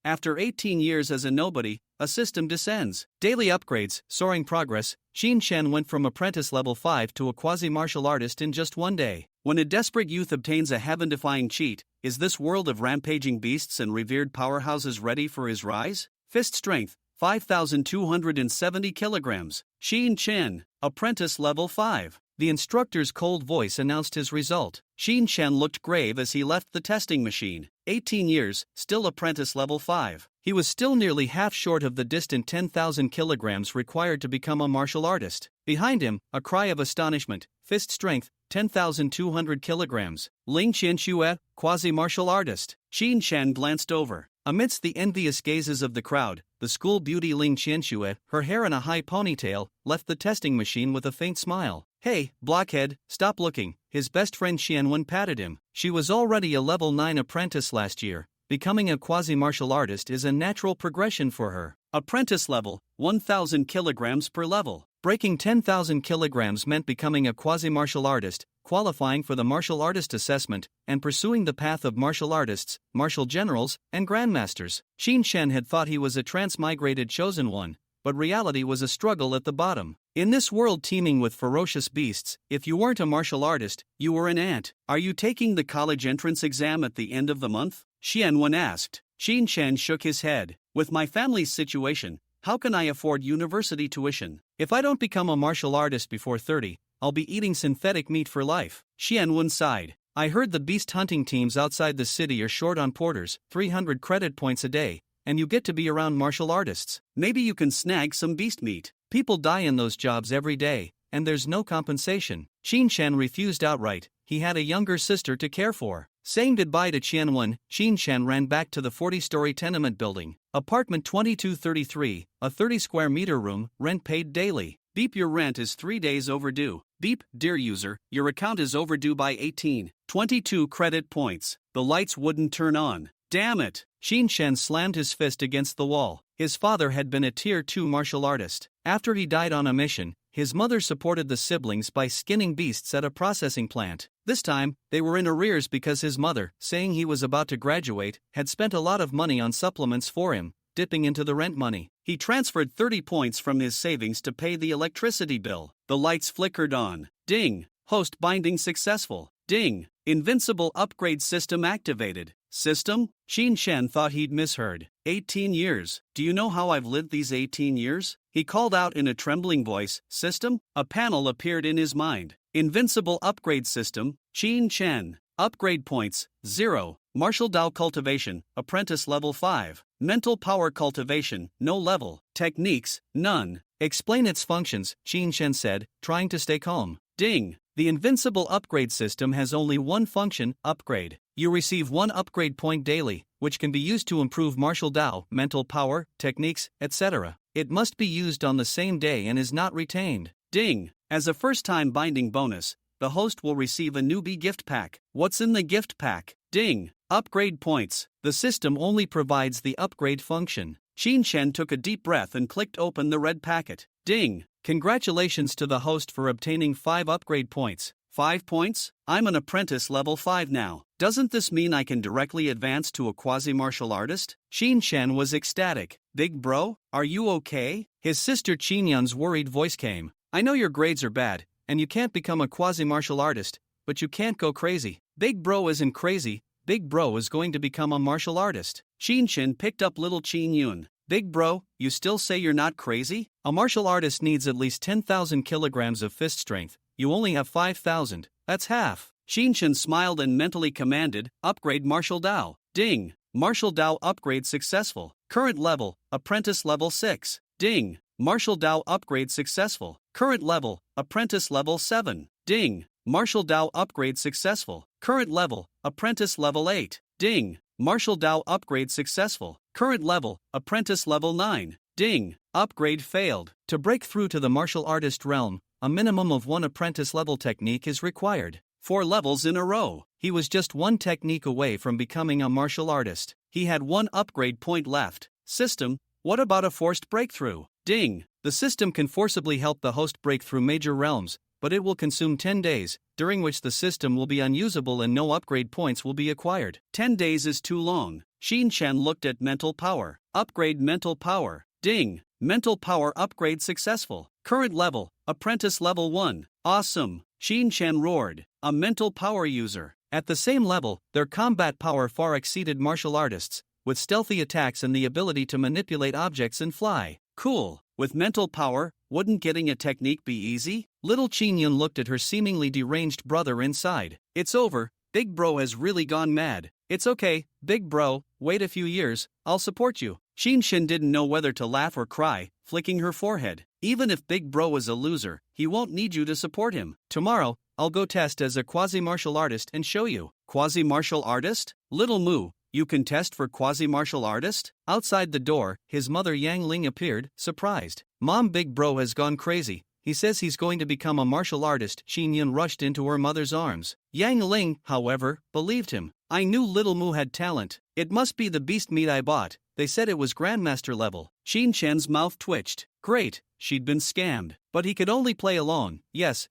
After 18 years as a nobody, a system descends. Daily upgrades, soaring progress. Xin Shen went from apprentice level 5 to a quasi-martial artist in just one day. When a desperate youth obtains a heaven-defying cheat, is this world of rampaging beasts and revered powerhouses ready for his rise? Fist strength, 5,270 kilograms. Xin Chen, apprentice level 5. The instructor's cold voice announced his result. Xin Chen looked grave as he left the testing machine. 18 years, still apprentice level 5. He was still nearly half short of the distant 10,000 kilograms required to become a martial artist. Behind him, a cry of astonishment. Fist strength, 10,200 kilograms. Ling Qianxue, quasi-martial artist. Xin Chen glanced over. Amidst the envious gazes of the crowd, the school beauty Ling Qianxue, her hair in a high ponytail, left the testing machine with a faint smile. "Hey, blockhead, stop looking," his best friend Xianwen patted him. She was already a level 9 apprentice last year. Becoming a quasi-martial artist is a natural progression for her. Apprentice level, 1,000 kilograms per level. Breaking 10,000 kilograms meant becoming a quasi-martial artist, qualifying for the martial artist assessment, and pursuing the path of martial artists, martial generals, and grandmasters. Xin Shen had thought he was a transmigrated chosen one, but reality was a struggle at the bottom. In this world teeming with ferocious beasts, if you weren't a martial artist, you were an ant. "Are you taking the college entrance exam at the end of the month?" Xianwen asked. Xin Shen shook his head. "With my family's situation, how can I afford university tuition? If I don't become a martial artist before 30, I'll be eating synthetic meat for life." Xianwen sighed. "I heard the beast hunting teams outside the city are short on porters, 300 credit points a day, and you get to be around martial artists. Maybe you can snag some beast meat. People die in those jobs every day, and there's no compensation." Xin Shen refused outright. He had a younger sister to care for. Saying goodbye to Qianwen, Xin Shen ran back to the 40-story tenement building. Apartment 2233, a 30-square-meter room, rent paid daily. Beep, your rent is 3 days overdue. Beep, dear user, your account is overdue by 18.22 credit points. The lights wouldn't turn on. Damn it! Xin Shen slammed his fist against the wall. His father had been a Tier 2 martial artist. After he died on a mission, his mother supported the siblings by skinning beasts at a processing plant. This time, they were in arrears because his mother, saying he was about to graduate, had spent a lot of money on supplements for him, dipping into the rent money. He transferred 30 points from his savings to pay the electricity bill. The lights flickered on. Ding! Host binding successful. Ding! Invincible upgrade system activated. System? Xin Shen thought he'd misheard. 18 years. Do you know how I've lived these 18 years? He called out in a trembling voice. System? A panel appeared in his mind. Invincible upgrade system. Xin Chen. Upgrade points, 0. Martial Dao cultivation, apprentice level 5. Mental power cultivation, no level. Techniques, none. Explain its functions, Xin Shen said, trying to stay calm. Ding. The invincible upgrade system has only one function, upgrade. You receive 1 upgrade point daily, which can be used to improve martial Dao, mental power, techniques, etc. It must be used on the same day and is not retained. Ding. As a first-time binding bonus, the host will receive a newbie gift pack. What's in the gift pack? Ding. Upgrade points. The system only provides the upgrade function. Xin Shen took a deep breath and clicked open the red packet. Ding. Congratulations to the host for obtaining 5 upgrade points. 5 points? I'm an apprentice level 5 now. Doesn't this mean I can directly advance to a quasi-martial artist? Xin Shen was ecstatic. Big bro, are you okay? His sister Qinyan's worried voice came. I know your grades are bad, and you can't become a quasi-martial artist, but you can't go crazy. Big bro isn't crazy. Big bro is going to become a martial artist. Xin Shen picked up little Qin Yun. Big bro, you still say you're not crazy? A martial artist needs at least 10,000 kilograms of fist strength. You only have 5,000. That's half. Xin Shen smiled and mentally commanded, upgrade martial Dao. Ding. Martial Dao upgrade successful. Current level, apprentice level 6. Ding. Martial Dao upgrade successful. Current level, apprentice level 7. Ding. Martial Dao upgrade successful. Current level, apprentice level 8. Ding. Martial Dao upgrade successful. Current level, apprentice level 9. Ding. Upgrade failed. To break through to the martial artist realm, a minimum of 1 apprentice level technique is required. 4 levels in a row. He was just 1 technique away from becoming a martial artist. He had 1 upgrade point left. System, what about a forced breakthrough? Ding. The system can forcibly help the host break through major realms, but it will consume 10 days, during which the system will be unusable and no upgrade points will be acquired. 10 days is too long. Xin Shan looked at mental power. Upgrade mental power. Ding! Mental power upgrade successful. Current level, apprentice level 1. Awesome! Xin Shan roared. A mental power user. At the same level, their combat power far exceeded martial artists, with stealthy attacks and the ability to manipulate objects and fly. Cool. With mental power, wouldn't getting a technique be easy? Little Qingyun looked at her seemingly deranged brother inside. It's over, Big Bro has really gone mad. It's okay, Big Bro, wait a few years, I'll support you. Xin Shan didn't know whether to laugh or cry, flicking her forehead. Even if Big Bro is a loser, he won't need you to support him. Tomorrow, I'll go test as a quasi-martial artist and show you. Quasi-martial artist? Little Moo, you can test for quasi-martial artist? Outside the door, his mother Yang Ling appeared, surprised. Mom, Big Bro has gone crazy. He says he's going to become a martial artist. Xin Yun rushed into her mother's arms. Yang Ling, however, believed him. I knew Little Moo had talent. It must be the beast meat I bought. They said it was Grandmaster level. Xin Shan's mouth twitched. Great, she'd been scammed. But he could only play along. Yes,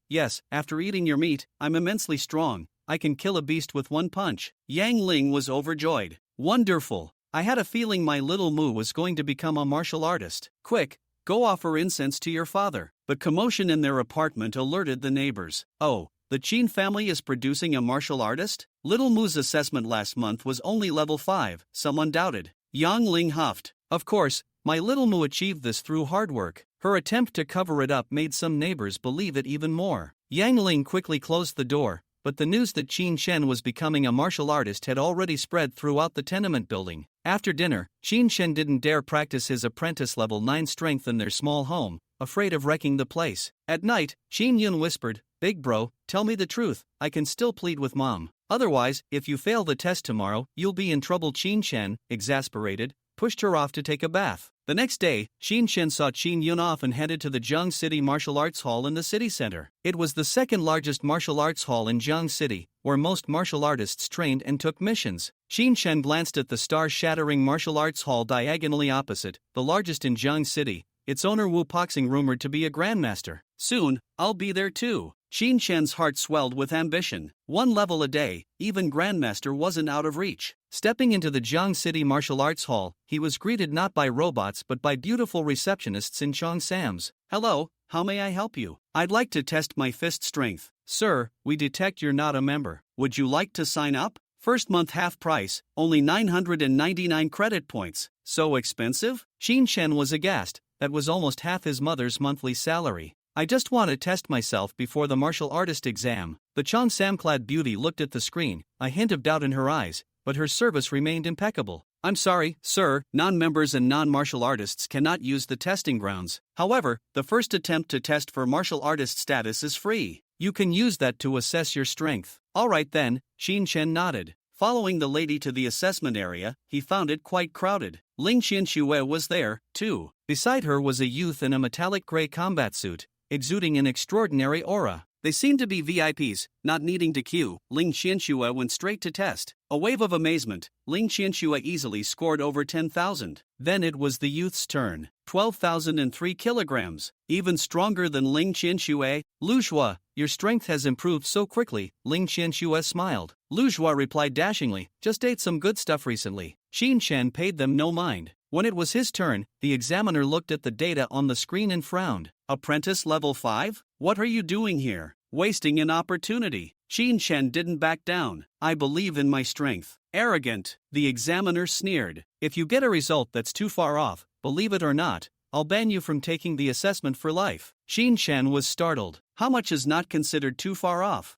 after eating your meat, I'm immensely strong. I can kill a beast with one punch. Yang Ling was overjoyed. Wonderful. I had a feeling my Little Moo was going to become a martial artist. Quick, go offer incense to your father. The commotion in their apartment alerted the neighbors. Oh, the Qin family is producing a martial artist? Little Moo's assessment last month was only level 5, someone doubted. Yang Ling huffed. Of course, my Little Moo achieved this through hard work. Her attempt to cover it up made some neighbors believe it even more. Yang Ling quickly closed the door, but the news that Qin Shen was becoming a martial artist had already spread throughout the tenement building. After dinner, Qin Shen didn't dare practice his apprentice level 9 strength in their small home, afraid of wrecking the place. At night, Qin Yun whispered, Big Bro, tell me the truth, I can still plead with Mom. Otherwise, if you fail the test tomorrow, you'll be in trouble. Qin Shen, exasperated, pushed her off to take a bath. The next day, Qin Shen saw Qin Yun off and headed to the Zheng City Martial Arts Hall in the city center. It was the second largest martial arts hall in Zheng City, where most martial artists trained and took missions. Qin Shen glanced at the star-shattering martial arts hall diagonally opposite, the largest in Zheng City, its owner Wu Poxing rumored to be a grandmaster. Soon, I'll be there too. Qin Shen's heart swelled with ambition. One level a day, even grandmaster wasn't out of reach. Stepping into the Zheng City Martial Arts Hall, he was greeted not by robots but by beautiful receptionists in Cheongsams. Hello, how may I help you? I'd like to test my fist strength. Sir, we detect you're not a member. Would you like to sign up? First month half price, only 999 credit points. So expensive? Qin Shen was aghast. That was almost half his mother's monthly salary. I just want to test myself before the martial artist exam. The Cheongsam-clad beauty looked at the screen, a hint of doubt in her eyes, but her service remained impeccable. I'm sorry, sir, non-members and non-martial artists cannot use the testing grounds. However, the first attempt to test for martial artist status is free. You can use that to assess your strength. Alright then, Qin Shen nodded. Following the lady to the assessment area, he found it quite crowded. Ling Qianxue was there, too. Beside her was a youth in a metallic gray combat suit, exuding an extraordinary aura. They seemed to be VIPs, not needing to queue. Ling Qianxue went straight to test. A wave of amazement, Ling Qianxue easily scored over 10,000. Then it was the youth's turn. 12,003 kilograms. Even stronger than Ling Qianxue. Lu Zhua, your strength has improved so quickly. Ling Qianxue smiled. Lu Zhua replied dashingly, just ate some good stuff recently. Qin Shen paid them no mind. When it was his turn, the examiner looked at the data on the screen and frowned. Apprentice level 5? What are you doing here? Wasting an opportunity. Qin Shen didn't back down. I believe in my strength. Arrogant. The examiner sneered. If you get a result that's too far off, believe it or not, I'll ban you from taking the assessment for life. Qin Shen was startled. How much is not considered too far off?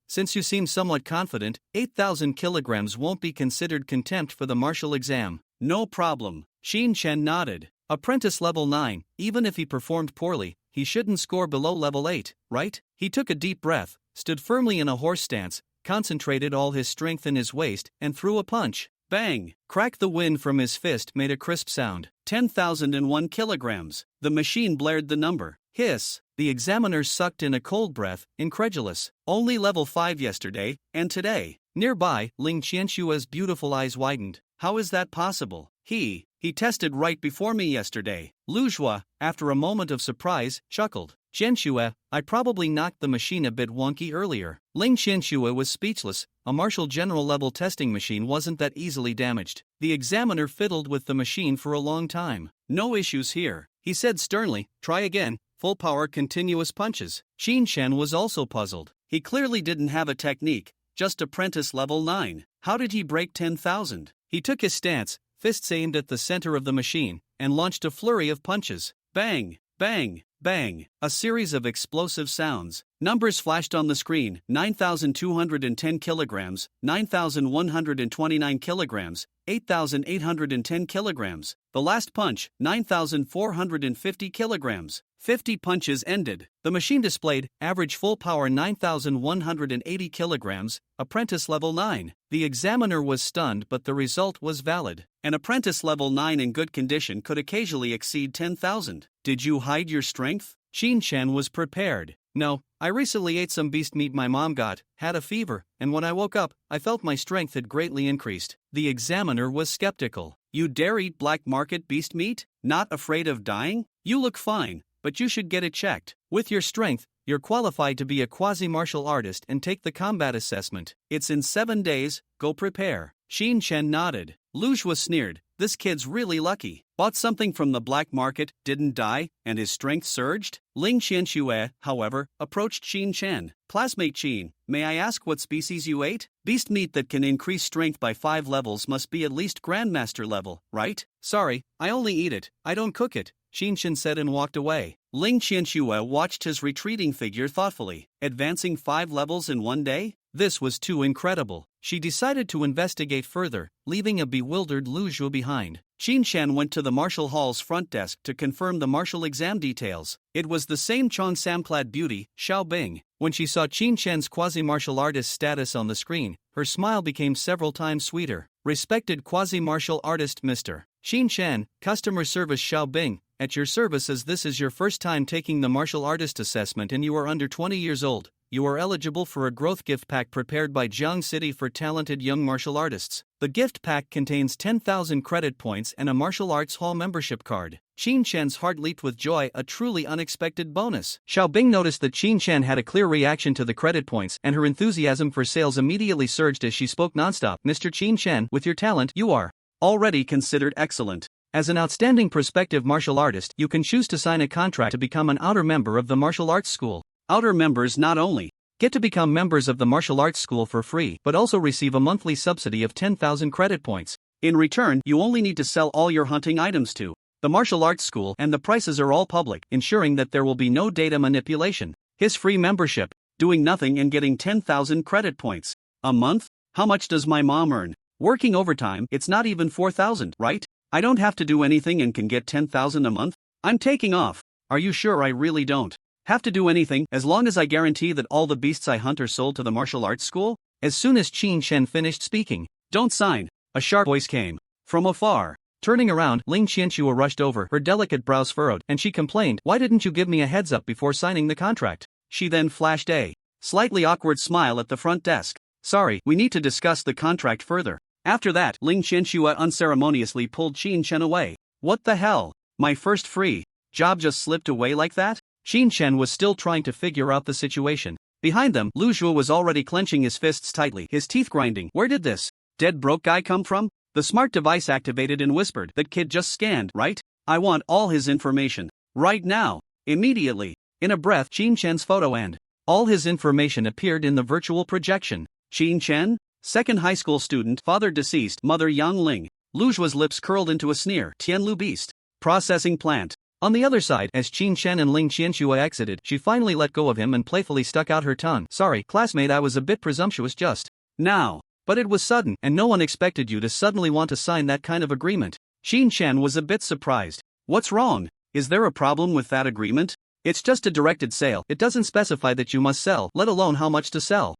Since you seem somewhat confident, 8,000 kilograms won't be considered contempt for the martial exam. No problem. Qin Shen nodded. Apprentice level 9, even if he performed poorly, he shouldn't score below level 8, right? He took a deep breath, stood firmly in a horse stance, concentrated all his strength in his waist, and threw a punch. Bang! Crack! The wind from his fist made a crisp sound. 10,001 kilograms. The machine blared the number. Hiss! The examiner sucked in a cold breath, incredulous. Only level 5 yesterday, and today. Nearby, Ling Qianxue's beautiful eyes widened. How is that possible? He tested right before me yesterday. Lu Zhua, after a moment of surprise, chuckled. Qianxue, I probably knocked the machine a bit wonky earlier. Ling Qianxue was speechless. A Marshall General level testing machine wasn't that easily damaged. The examiner fiddled with the machine for a long time. No issues here, he said sternly. Try again, full power continuous punches. Qin Shen was also puzzled. He clearly didn't have a technique, just apprentice level 9. How did he break 10,000? He took his stance, fists aimed at the center of the machine, and launched a flurry of punches. Bang, bang, bang. A series of explosive sounds. Numbers flashed on the screen: 9,210 kilograms, 9,129 kilograms, 8,810 kilograms. The last punch, 9,450 kilograms. 50 punches ended. The machine displayed average full power 9,180 kilograms, apprentice level 9. The examiner was stunned, but the result was valid. An apprentice level 9 in good condition could occasionally exceed 10,000. Did you hide your strength? Qin Shen was prepared. No, I recently ate some beast meat my mom got, had a fever, and when I woke up, I felt my strength had greatly increased. The examiner was skeptical. You dare eat black market beast meat? Not afraid of dying? You look fine, but you should get it checked. With your strength, you're qualified to be a quasi-martial artist and take the combat assessment. It's in 7 days, go prepare. Qin Shen nodded. Luge sneered. This kid's really lucky. Bought something from the black market, didn't die, and his strength surged? Ling Qianxue, however, approached Qin Shen. Classmate Qin, may I ask what species you ate? Beast meat that can increase strength by 5 levels must be at least Grandmaster level, right? Sorry, I only eat it, I don't cook it, Qin Shen said and walked away. Ling Qianxue watched his retreating figure thoughtfully. Advancing 5 levels in 1 day? This was too incredible. She decided to investigate further, leaving a bewildered Lu Zhu behind. Qin Shen went to the martial hall's front desk to confirm the martial exam details. It was the same Cheongsam-clad beauty, Xiao Bing. When she saw Qin Shen's quasi-martial artist status on the screen, her smile became several times sweeter. Respected quasi-martial artist Mr. Qin Shen, customer service Xiao Bing, at your service as this is your first time taking the martial artist assessment and you are under 20 years old. You are eligible for a growth gift pack prepared by Jiang City for talented young martial artists. The gift pack contains 10,000 credit points and a martial arts hall membership card. Qin Shen's heart leaped with joy, a truly unexpected bonus. Xiao Bing noticed that Qin Shen had a clear reaction to the credit points, and her enthusiasm for sales immediately surged as she spoke nonstop. Mr. Qin Shen, with your talent, you are already considered excellent. As an outstanding prospective martial artist, you can choose to sign a contract to become an outer member of the martial arts school. Outer members not only get to become members of the martial arts school for free, but also receive a monthly subsidy of 10,000 credit points. In return, you only need to sell all your hunting items to the martial arts school, and the prices are all public, ensuring that there will be no data manipulation. His free membership, doing nothing and getting 10,000 credit points a month? How much does my mom earn? Working overtime, it's not even 4,000, right? I don't have to do anything and can get 10,000 a month? I'm taking off. Are you sure I really don't have to do anything as long as I guarantee that all the beasts I hunt are sold to the martial arts school? As soon as Qin Shen finished speaking, don't sign, a sharp voice came from afar. Turning around, Ling Qianxue rushed over, her delicate brows furrowed, and she complained, why didn't you give me a heads up before signing the contract? She then flashed a slightly awkward smile at the front desk. Sorry, we need to discuss the contract further. After that, Ling Qianxue unceremoniously pulled Qin Shen away. What the hell? My first free job just slipped away like that? Qin Shen was still trying to figure out the situation. Behind them, Lu Zhu was already clenching his fists tightly, his teeth grinding. Where did this dead broke guy come from? The smart device activated and whispered, that kid just scanned, right? I want all his information. Right now. Immediately. In a breath, Qin Shen's photo and all his information appeared in the virtual projection. Qin Shen? Second high school student, father deceased, mother Yang Ling. Lu Zhu's lips curled into a sneer. Tianlu beast. Processing plant. On the other side, as Qin Shen and Ling Qianxue exited, she finally let go of him and playfully stuck out her tongue. Sorry, classmate, I was a bit presumptuous just now. But it was sudden, and no one expected you to suddenly want to sign that kind of agreement. Qin Shen was a bit surprised. What's wrong? Is there a problem with that agreement? It's just a directed sale. It doesn't specify that you must sell, let alone how much to sell.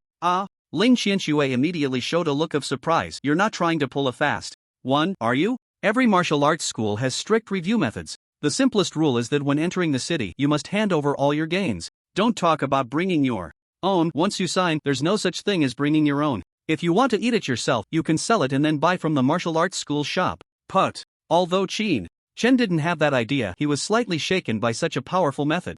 Ling Qianxue immediately showed a look of surprise. You're not trying to pull a fast one, are you? Every martial arts school has strict review methods. The simplest rule is that when entering the city, you must hand over all your gains. Don't talk about bringing your own. Once you sign, there's no such thing as bringing your own. If you want to eat it yourself, you can sell it and then buy from the martial arts school shop. Although Qin Shen didn't have that idea, he was slightly shaken by such a powerful method.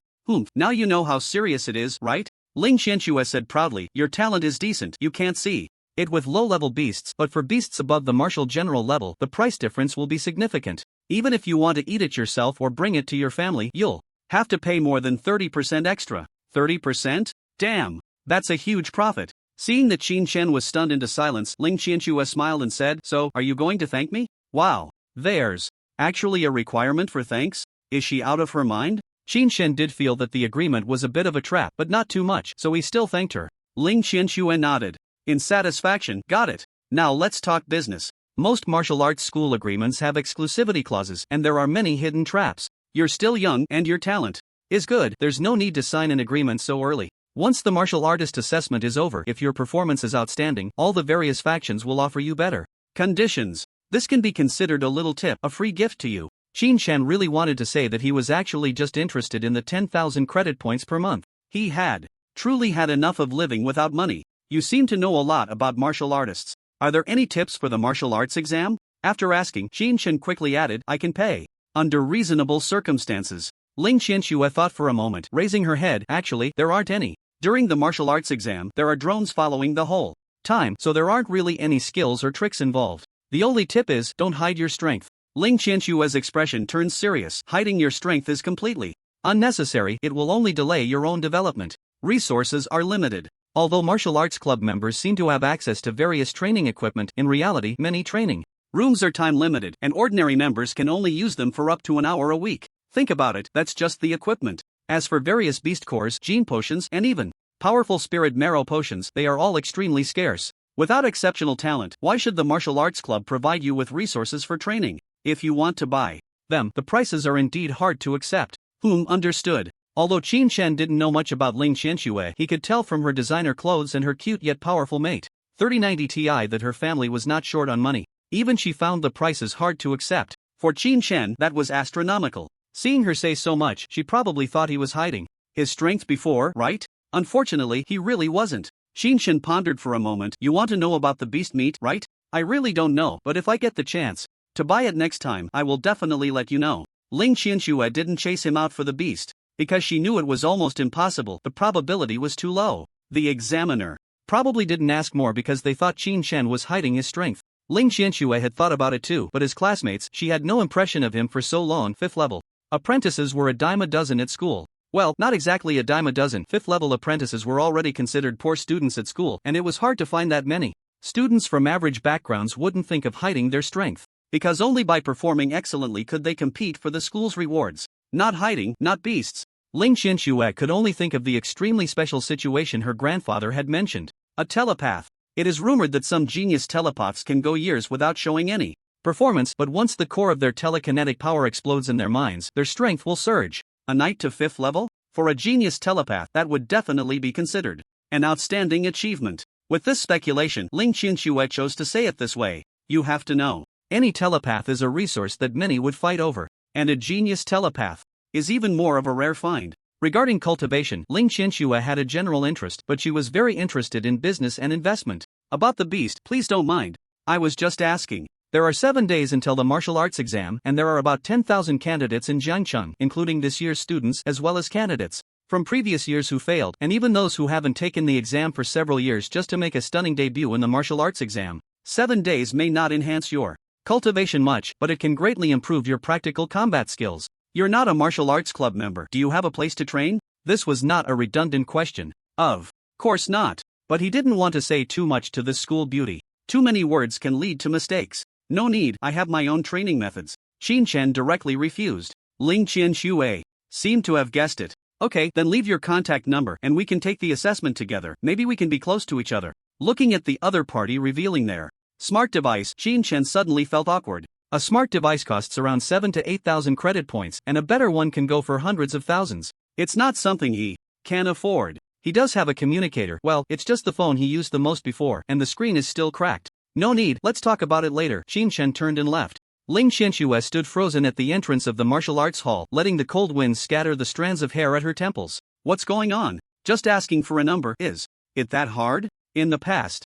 Now you know how serious it is, right? Ling Qianxue said proudly, your talent is decent, you can't see it with low-level beasts, but for beasts above the martial general level, the price difference will be significant. Even if you want to eat it yourself or bring it to your family, you'll have to pay more than 30% extra. 30%? Damn! That's a huge profit. Seeing that Qin Shen was stunned into silence, Ling Qianxue smiled and said, so, are you going to thank me? Wow. There's actually a requirement for thanks? Is she out of her mind? Qin Shen did feel that the agreement was a bit of a trap, but not too much, so he still thanked her. Ling Qianxue nodded in satisfaction. Got it. Now let's talk business. Most martial arts school agreements have exclusivity clauses, and there are many hidden traps. You're still young, and your talent is good. There's no need to sign an agreement so early. Once the martial artist assessment is over, if your performance is outstanding, all the various factions will offer you better conditions. This can be considered a little tip, a free gift to you. Qin Shen really wanted to say that he was actually just interested in the 10,000 credit points per month. He had truly had enough of living without money. You seem to know a lot about martial artists. Are there any tips for the martial arts exam? After asking, Qin Shen quickly added, I can pay under reasonable circumstances. Ling Qianxue thought for a moment, raising her head. Actually, there aren't any. During the martial arts exam, there are drones following the whole time, so there aren't really any skills or tricks involved. The only tip is, don't hide your strength. Ling Qianxue's expression turns serious. Hiding your strength is completely unnecessary, it will only delay your own development. Resources are limited. Although martial arts club members seem to have access to various training equipment, in reality, many training rooms are time limited, and ordinary members can only use them for up to an hour a week. Think about it, that's just the equipment. As for various beast cores, gene potions, and even powerful spirit marrow potions, they are all extremely scarce. Without exceptional talent, why should the martial arts club provide you with resources for training? If you want to buy them, the prices are indeed hard to accept. Understood. Although Qin Shen didn't know much about Ling Qianxue, he could tell from her designer clothes and her cute yet powerful mate, 3090 Ti, that her family was not short on money. Even she found the prices hard to accept. For Qin Shen, that was astronomical. Seeing her say so much, she probably thought he was hiding his strength before, right? Unfortunately, he really wasn't. Qin Shen pondered for a moment. You want to know about the beast meat, right? I really don't know, but if I get the chance to buy it next time, I will definitely let you know. Ling Qianxue didn't chase him out for the beast, because she knew it was almost impossible. The probability was too low. The examiner probably didn't ask more because they thought Qin Shen was hiding his strength. Ling Qianxue had thought about it too, but as classmates, she had no impression of him for so long. 5th level apprentices were a dime a dozen at school. Well, not exactly a dime a dozen. 5th level apprentices were already considered poor students at school, and it was hard to find that many. Students from average backgrounds wouldn't think of hiding their strength, because only by performing excellently could they compete for the school's rewards. Not hiding, not beasts. Ling Qianxue could only think of the extremely special situation her grandfather had mentioned. A telepath. It is rumored that some genius telepaths can go years without showing any performance, but once the core of their telekinetic power explodes in their minds, their strength will surge. A knight to 5th level? For a genius telepath, that would definitely be considered an outstanding achievement. With this speculation, Ling Qianxue chose to say it this way. You have to know. Any telepath is a resource that many would fight over, and a genius telepath is even more of a rare find. Regarding cultivation, Ling Qianxue had a general interest, but she was very interested in business and investment. About the beast, please don't mind. I was just asking. There are 7 days until the martial arts exam, and there are about 10,000 candidates in Jiangcheng, including this year's students as well as candidates from previous years who failed, and even those who haven't taken the exam for several years just to make a stunning debut in the martial arts exam. 7 days may not enhance your cultivation much, but it can greatly improve your practical combat skills. You're not a martial arts club member. Do you have a place to train? This was not a redundant question. Of course not. But he didn't want to say too much to this school beauty. Too many words can lead to mistakes. No need, I have my own training methods. Qin Shen directly refused. Ling Qianxue seemed to have guessed it. Okay, then leave your contact number and we can take the assessment together. Maybe we can be close to each other. Looking at the other party revealing their smart device, Qin Shen suddenly felt awkward. A smart device costs around 7 to 8,000 credit points, and a better one can go for hundreds of thousands. It's not something he can afford. He does have a communicator. Well, it's just the phone he used the most before, and the screen is still cracked. No need, let's talk about it later. Qin Shen turned and left. Ling Qianxue stood frozen at the entrance of the martial arts hall, letting the cold wind scatter the strands of hair at her temples. What's going on? Just asking for a number, is it that hard? In the past,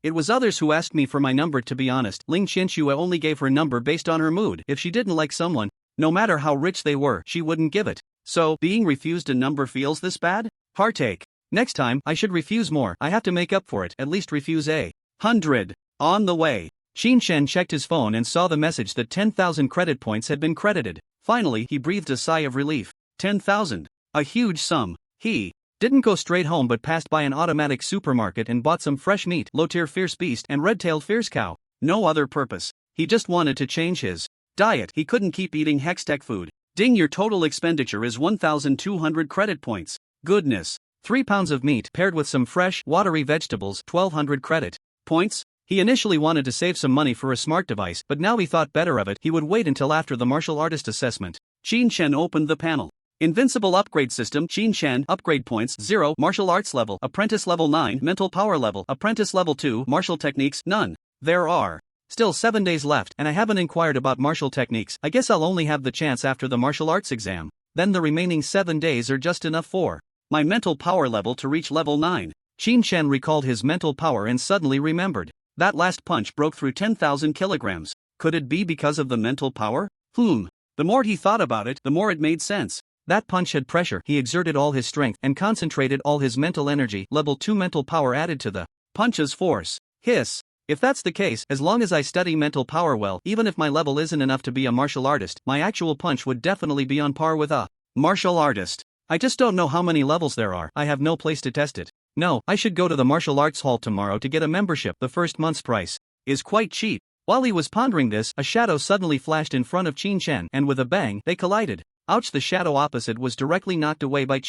it was others who asked me for my number. To be honest, Ling Qianxue only gave her number based on her mood. If she didn't like someone, no matter how rich they were, she wouldn't give it. So, being refused a number feels this bad? Heartache. Next time, I should refuse more. I have to make up for it, at least refuse 100. On the way, Shen checked his phone and saw the message that 10,000 credit points had been credited. Finally, he breathed a sigh of relief. 10,000. A huge sum. He didn't go straight home but passed by an automatic supermarket and bought some fresh meat, low-tier fierce beast and red-tailed fierce cow. No other purpose. He just wanted to change his diet. He couldn't keep eating Hextech food. Ding, your total expenditure is 1,200 credit points. Goodness. 3 pounds of meat paired with some fresh, watery vegetables, 1,200 credit points. He initially wanted to save some money for a smart device, but now he thought better of it. He would wait until after the martial artist assessment. Shen opened the panel. Invincible upgrade system. Shen upgrade points 0, martial arts level, apprentice level 9, mental power level, apprentice level 2, martial techniques none. There are still 7 days left, and I haven't inquired about martial techniques. I guess I'll only have the chance after the martial arts exam. Then the remaining 7 days are just enough for my mental power level to reach level 9. Shen recalled his mental power and suddenly remembered. That last punch broke through 10,000 kilograms. Could it be because of the mental power? The more he thought about it, the more it made sense. That punch had pressure. He exerted all his strength and concentrated all his mental energy. Level 2 mental power added to the punch's force. Hiss. If that's the case, as long as I study mental power well, even if my level isn't enough to be a martial artist, my actual punch would definitely be on par with a martial artist. I just don't know how many levels there are. I have no place to test it. No, I should go to the martial arts hall tomorrow to get a membership. The first month's price is quite cheap. While he was pondering this, a shadow suddenly flashed in front of Shen, and with a bang, they collided. Ouch! The shadow opposite was directly knocked away by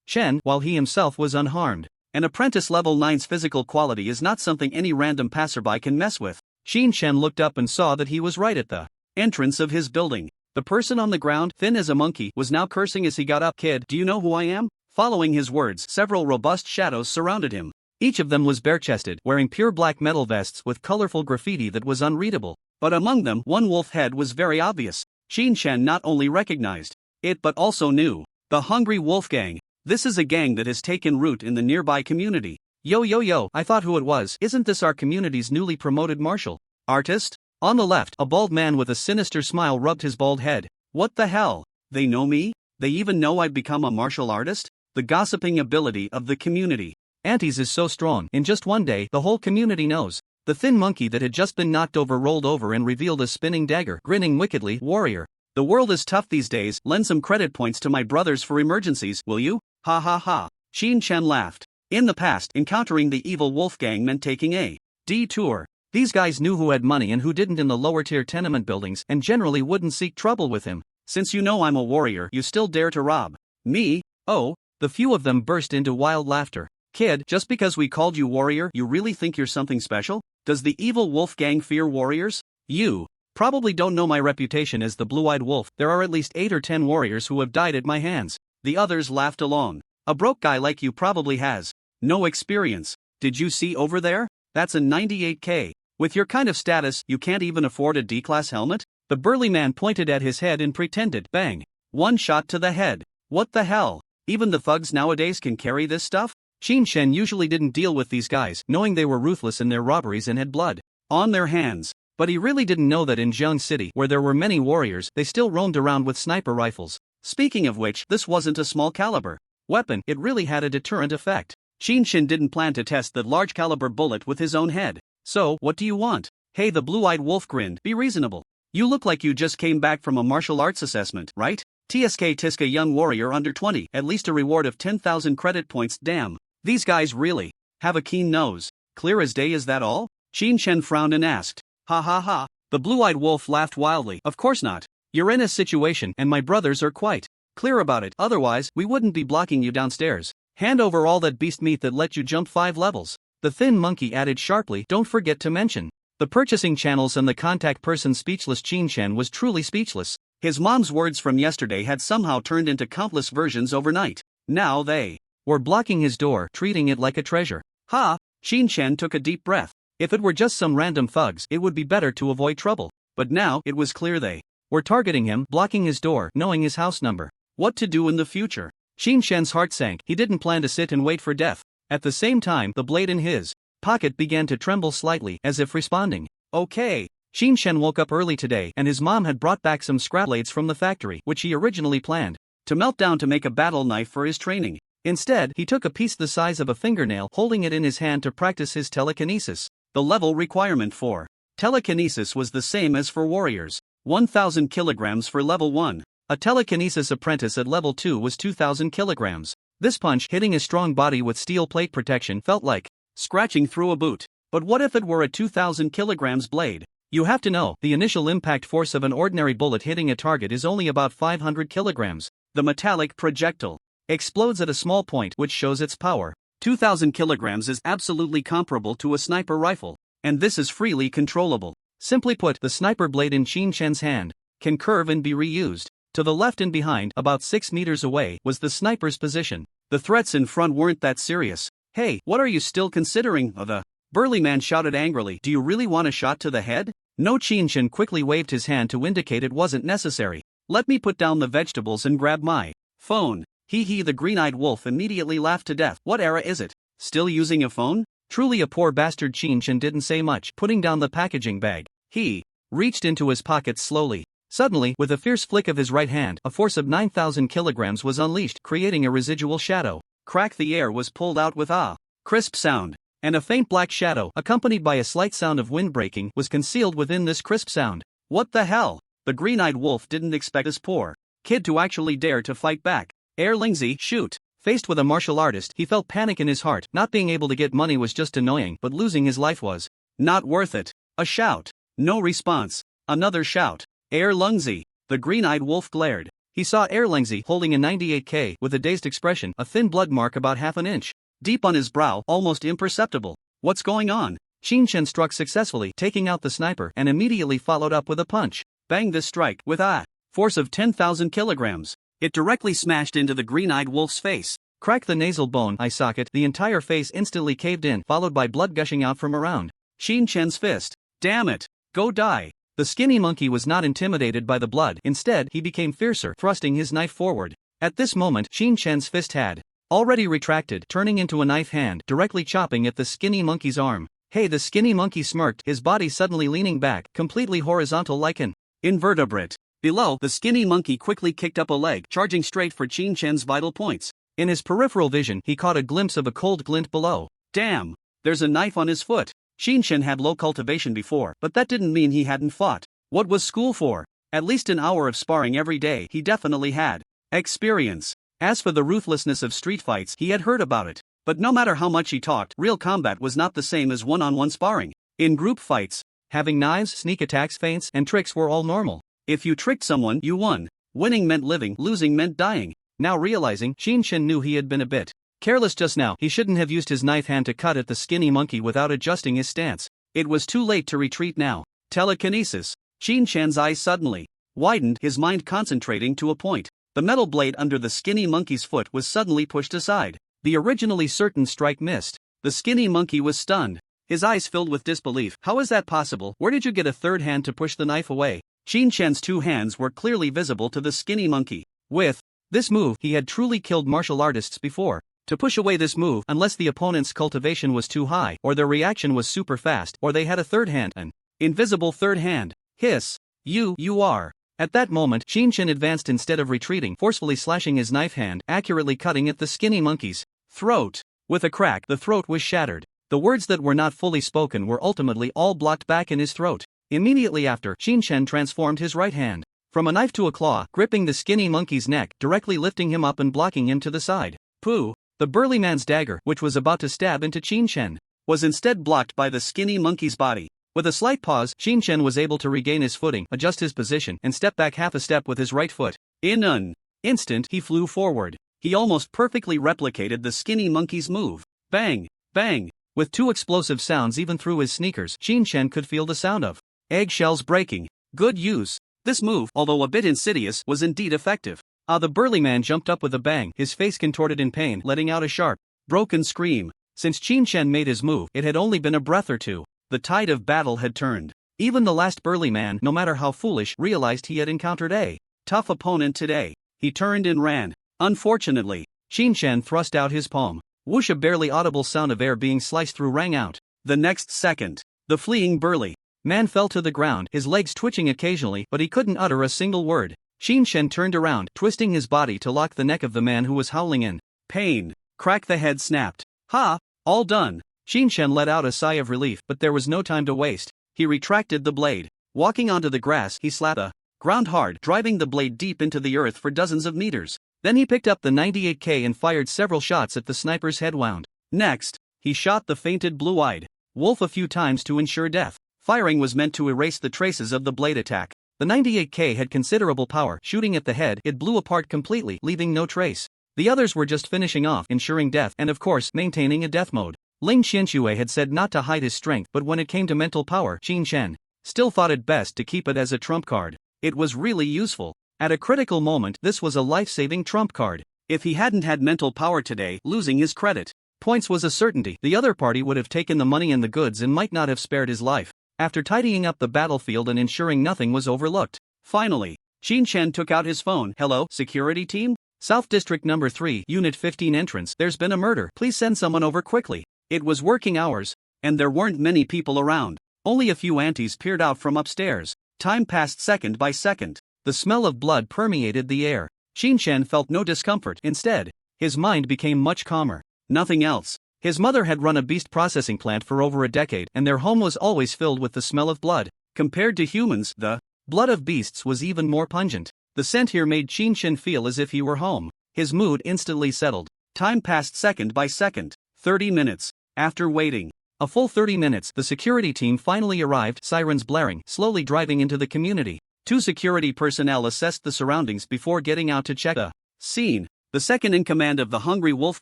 Shen, while he himself was unharmed. An apprentice level 9's physical quality is not something any random passerby can mess with. Shen looked up and saw that he was right at the entrance of his building. The person on the ground, thin as a monkey, was now cursing as he got up. Kid, do you know who I am? Following his words, several robust shadows surrounded him. Each of them was bare-chested, wearing pure black metal vests with colorful graffiti that was unreadable. But among them, one wolf head was very obvious. Shen not only recognized it but also knew. The Hungry Wolf Gang. This is a gang that has taken root in the nearby community. Yo, I thought who it was. Isn't this our community's newly promoted martial artist? On the left, a bald man with a sinister smile rubbed his bald head. What the hell? They know me? They even know I've become a martial artist? The gossiping ability of the community. Aunties is so strong. In just one day, the whole community knows. The thin monkey that had just been knocked over rolled over and revealed a spinning dagger, grinning wickedly. Warrior. The world is tough these days. Lend some credit points to my brothers for emergencies, will you? Ha ha ha. Shen laughed. In the past, encountering the evil wolf gang meant taking a detour. These guys knew who had money and who didn't in the lower tier tenement buildings and generally wouldn't seek trouble with him. Since you know I'm a warrior, you still dare to rob me? Oh, the few of them burst into wild laughter. Kid, just because we called you warrior, you really think you're something special? Does the evil wolf gang fear warriors? You probably don't know my reputation as the blue-eyed wolf. There are at least 8 or 10 warriors who have died at my hands. The others laughed along. A broke guy like you probably has no experience. Did you see over there? That's a 98k. With your kind of status, you can't even afford a D-class helmet? The burly man pointed at his head and pretended. Bang. One shot to the head. What the hell? Even the thugs nowadays can carry this stuff? Shen usually didn't deal with these guys, knowing they were ruthless in their robberies and had blood on their hands. But he really didn't know that in Zheng City, where there were many warriors, they still roamed around with sniper rifles. Speaking of which, this wasn't a small caliber weapon. It really had a deterrent effect. Shen didn't plan to test the large caliber bullet with his own head. So, what do you want? Hey, the blue-eyed wolf grinned. Be reasonable. You look like you just came back from a martial arts assessment, right? Tiska young warrior under 20, at least a reward of 10,000 credit points. Damn. These guys really have a keen nose. Clear as day, is that all? Shen frowned and asked. Ha ha ha. The blue-eyed wolf laughed wildly. Of course not. You're in a situation and my brothers are quite clear about it. Otherwise, we wouldn't be blocking you downstairs. Hand over all that beast meat that let you jump 5 levels. The thin monkey added sharply. Don't forget to mention the purchasing channels and the contact person. Speechless. Shen was truly speechless. His mom's words from yesterday had somehow turned into countless versions overnight. Now they were blocking his door, treating it like a treasure. Ha! Shen took a deep breath. If it were just some random thugs, it would be better to avoid trouble. But now, it was clear they were targeting him, blocking his door, knowing his house number. What to do in the future? Shen's heart sank. He didn't plan to sit and wait for death. At the same time, the blade in his pocket began to tremble slightly, as if responding. Okay. Shen woke up early today and his mom had brought back some scrap blades from the factory, which he originally planned to melt down to make a battle knife for his training. Instead, he took a piece the size of a fingernail, holding it in his hand to practice his telekinesis. The level requirement for telekinesis was the same as for warriors: 1,000 kilograms for level 1. A telekinesis apprentice at level 2 was 2,000 kilograms. This punch hitting a strong body with steel plate protection felt like scratching through a boot. But what if it were a 2,000 kilograms blade? You have to know, the initial impact force of an ordinary bullet hitting a target is only about 500 kilograms. The metallic projectile explodes at a small point, which shows its power. 2,000 kilograms is absolutely comparable to a sniper rifle, and this is freely controllable. Simply put, the sniper blade in Qin Shen's hand can curve and be reused. To the left and behind, about 6 meters away, was the sniper's position. The threats in front weren't that serious. "Hey, what are you still considering?" the burly man shouted angrily. "Do you really want a shot to the head?" No, Qin Shen quickly waved his hand to indicate it wasn't necessary. "Let me put down the vegetables and grab my phone." The green-eyed wolf immediately laughed to death. "What era is it? Still using a phone?" Truly a poor bastard. Qin Shen didn't say much, putting down the packaging bag. He reached into his pockets slowly. Suddenly, with a fierce flick of his right hand, a force of 9,000 kilograms was unleashed, creating a residual shadow. Crack! The air was pulled out with a crisp sound, and a faint black shadow, accompanied by a slight sound of wind breaking, was concealed within this crisp sound. What the hell? The green-eyed wolf didn't expect this poor kid to actually dare to fight back. Lingzi, shoot! Faced with a martial artist, he felt panic in his heart. Not being able to get money was just annoying, but losing his life was not worth it. A shout. No response. Another shout. Lingzi. The green-eyed wolf glared. He saw Lingzi holding a 98K with a dazed expression, a thin blood mark about half an inch deep on his brow, almost imperceptible. What's going on? Qin Shen struck successfully, taking out the sniper, and immediately followed up with a punch. Bang! This strike, with a force of 10,000 kilograms. It directly smashed into the green-eyed wolf's face. Crack! The nasal bone eye socket, the entire face instantly caved in, followed by blood gushing out from around Qin Shen's fist. Damn it! Go die! The skinny monkey was not intimidated by the blood. Instead, he became fiercer, thrusting his knife forward. At this moment, Qin Shen's fist had already retracted, turning into a knife hand, directly chopping at the skinny monkey's arm. Hey! The skinny monkey smirked, his body suddenly leaning back, completely horizontal like an invertebrate. Below, the skinny monkey quickly kicked up a leg, charging straight for Qin Shen's vital points. In his peripheral vision, he caught a glimpse of a cold glint below. Damn! There's a knife on his foot. Qin Shen had low cultivation before, but that didn't mean he hadn't fought. What was school for? At least an hour of sparring every day. He definitely had experience. As for the ruthlessness of street fights, he had heard about it. But no matter how much he talked, real combat was not the same as one-on-one sparring. In group fights, having knives, sneak attacks, feints, and tricks were all normal. If you tricked someone, you won. Winning meant living, losing meant dying. Now realizing, Qin Shen knew he had been a bit careless just now. He shouldn't have used his knife hand to cut at the skinny monkey without adjusting his stance. It was too late to retreat now. Telekinesis. Qin Shen's eyes suddenly widened, his mind concentrating to a point. The metal blade under the skinny monkey's foot was suddenly pushed aside. The originally certain strike missed. The skinny monkey was stunned. His eyes filled with disbelief. How is that possible? Where did you get a third hand to push the knife away? Qin Shen's two hands were clearly visible to the skinny monkey. With this move, he had truly killed martial artists before. To push away this move, unless the opponent's cultivation was too high, or their reaction was super fast, or they had a third hand, an invisible third hand. Hiss. You are. At that moment, Qin Shen advanced instead of retreating, forcefully slashing his knife hand, accurately cutting at the skinny monkey's throat. With a crack, the throat was shattered. The words that were not fully spoken were ultimately all blocked back in his throat. Immediately after, Qin Shen transformed his right hand from a knife to a claw, gripping the skinny monkey's neck, directly lifting him up and blocking him to the side. Pooh! The burly man's dagger, which was about to stab into Qin Shen, was instead blocked by the skinny monkey's body. With a slight pause, Qin Shen was able to regain his footing, adjust his position, and step back half a step with his right foot. In an instant, he flew forward. He almost perfectly replicated the skinny monkey's move. Bang! Bang! With two explosive sounds even through his sneakers, Qin Shen could feel the sound of eggshells breaking. Good use. This move, although a bit insidious, was indeed effective. The burly man jumped up with a bang, his face contorted in pain, letting out a sharp, broken scream. Since Qin Shen made his move, it had only been a breath or two. The tide of battle had turned. Even the last burly man, no matter how foolish, realized he had encountered a tough opponent today. He turned and ran. Unfortunately, Qin Shen thrust out his palm. Whoosh! A barely audible sound of air being sliced through rang out. The next second, the fleeing burly man fell to the ground, his legs twitching occasionally, but he couldn't utter a single word. Xin Shen turned around, twisting his body to lock the neck of the man who was howling in pain. Crack, the head snapped. Ha! All done. Xin Shen let out a sigh of relief, but there was no time to waste. He retracted the blade. Walking onto the grass, he slapped the ground hard, driving the blade deep into the earth for dozens of meters. Then he picked up the 98K and fired several shots at the sniper's head wound. Next, he shot the fainted blue-eyed wolf a few times to ensure death. Firing was meant to erase the traces of the blade attack. The 98K had considerable power. Shooting at the head, it blew apart completely, leaving no trace. The others were just finishing off, ensuring death, and of course, maintaining a death mode. Ling Xianxue had said not to hide his strength, but when it came to mental power, Xin Shen still thought it best to keep it as a trump card. It was really useful. At a critical moment, this was a life-saving trump card. If he hadn't had mental power today, losing his credit points was a certainty. The other party would have taken the money and the goods and might not have spared his life. After tidying up the battlefield and ensuring nothing was overlooked, finally, Xin Shen took out his phone. Hello, security team? South District Number 3, Unit 15 entrance. There's been a murder. Please send someone over quickly. It was working hours, and there weren't many people around. Only a few aunties peered out from upstairs. Time passed second by second. The smell of blood permeated the air. Xin Shen felt no discomfort. Instead, his mind became much calmer. Nothing else. His mother had run a beast processing plant for over a decade, and their home was always filled with the smell of blood. Compared to humans, the blood of beasts was even more pungent. The scent here made Xin Shen feel as if he were home. His mood instantly settled. Time passed second by second. 30 minutes. After waiting a full 30 minutes, the security team finally arrived, sirens blaring, slowly driving into the community. 2 security personnel assessed the surroundings before getting out to check the scene. The second in command of the Hungry Wolf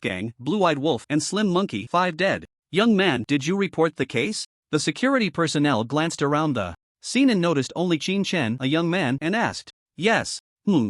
Gang, Blue-Eyed Wolf and Slim Monkey, 5 dead. Young man, did you report the case? The security personnel glanced around the scene and noticed only Xin Shen, a young man, and asked, yes.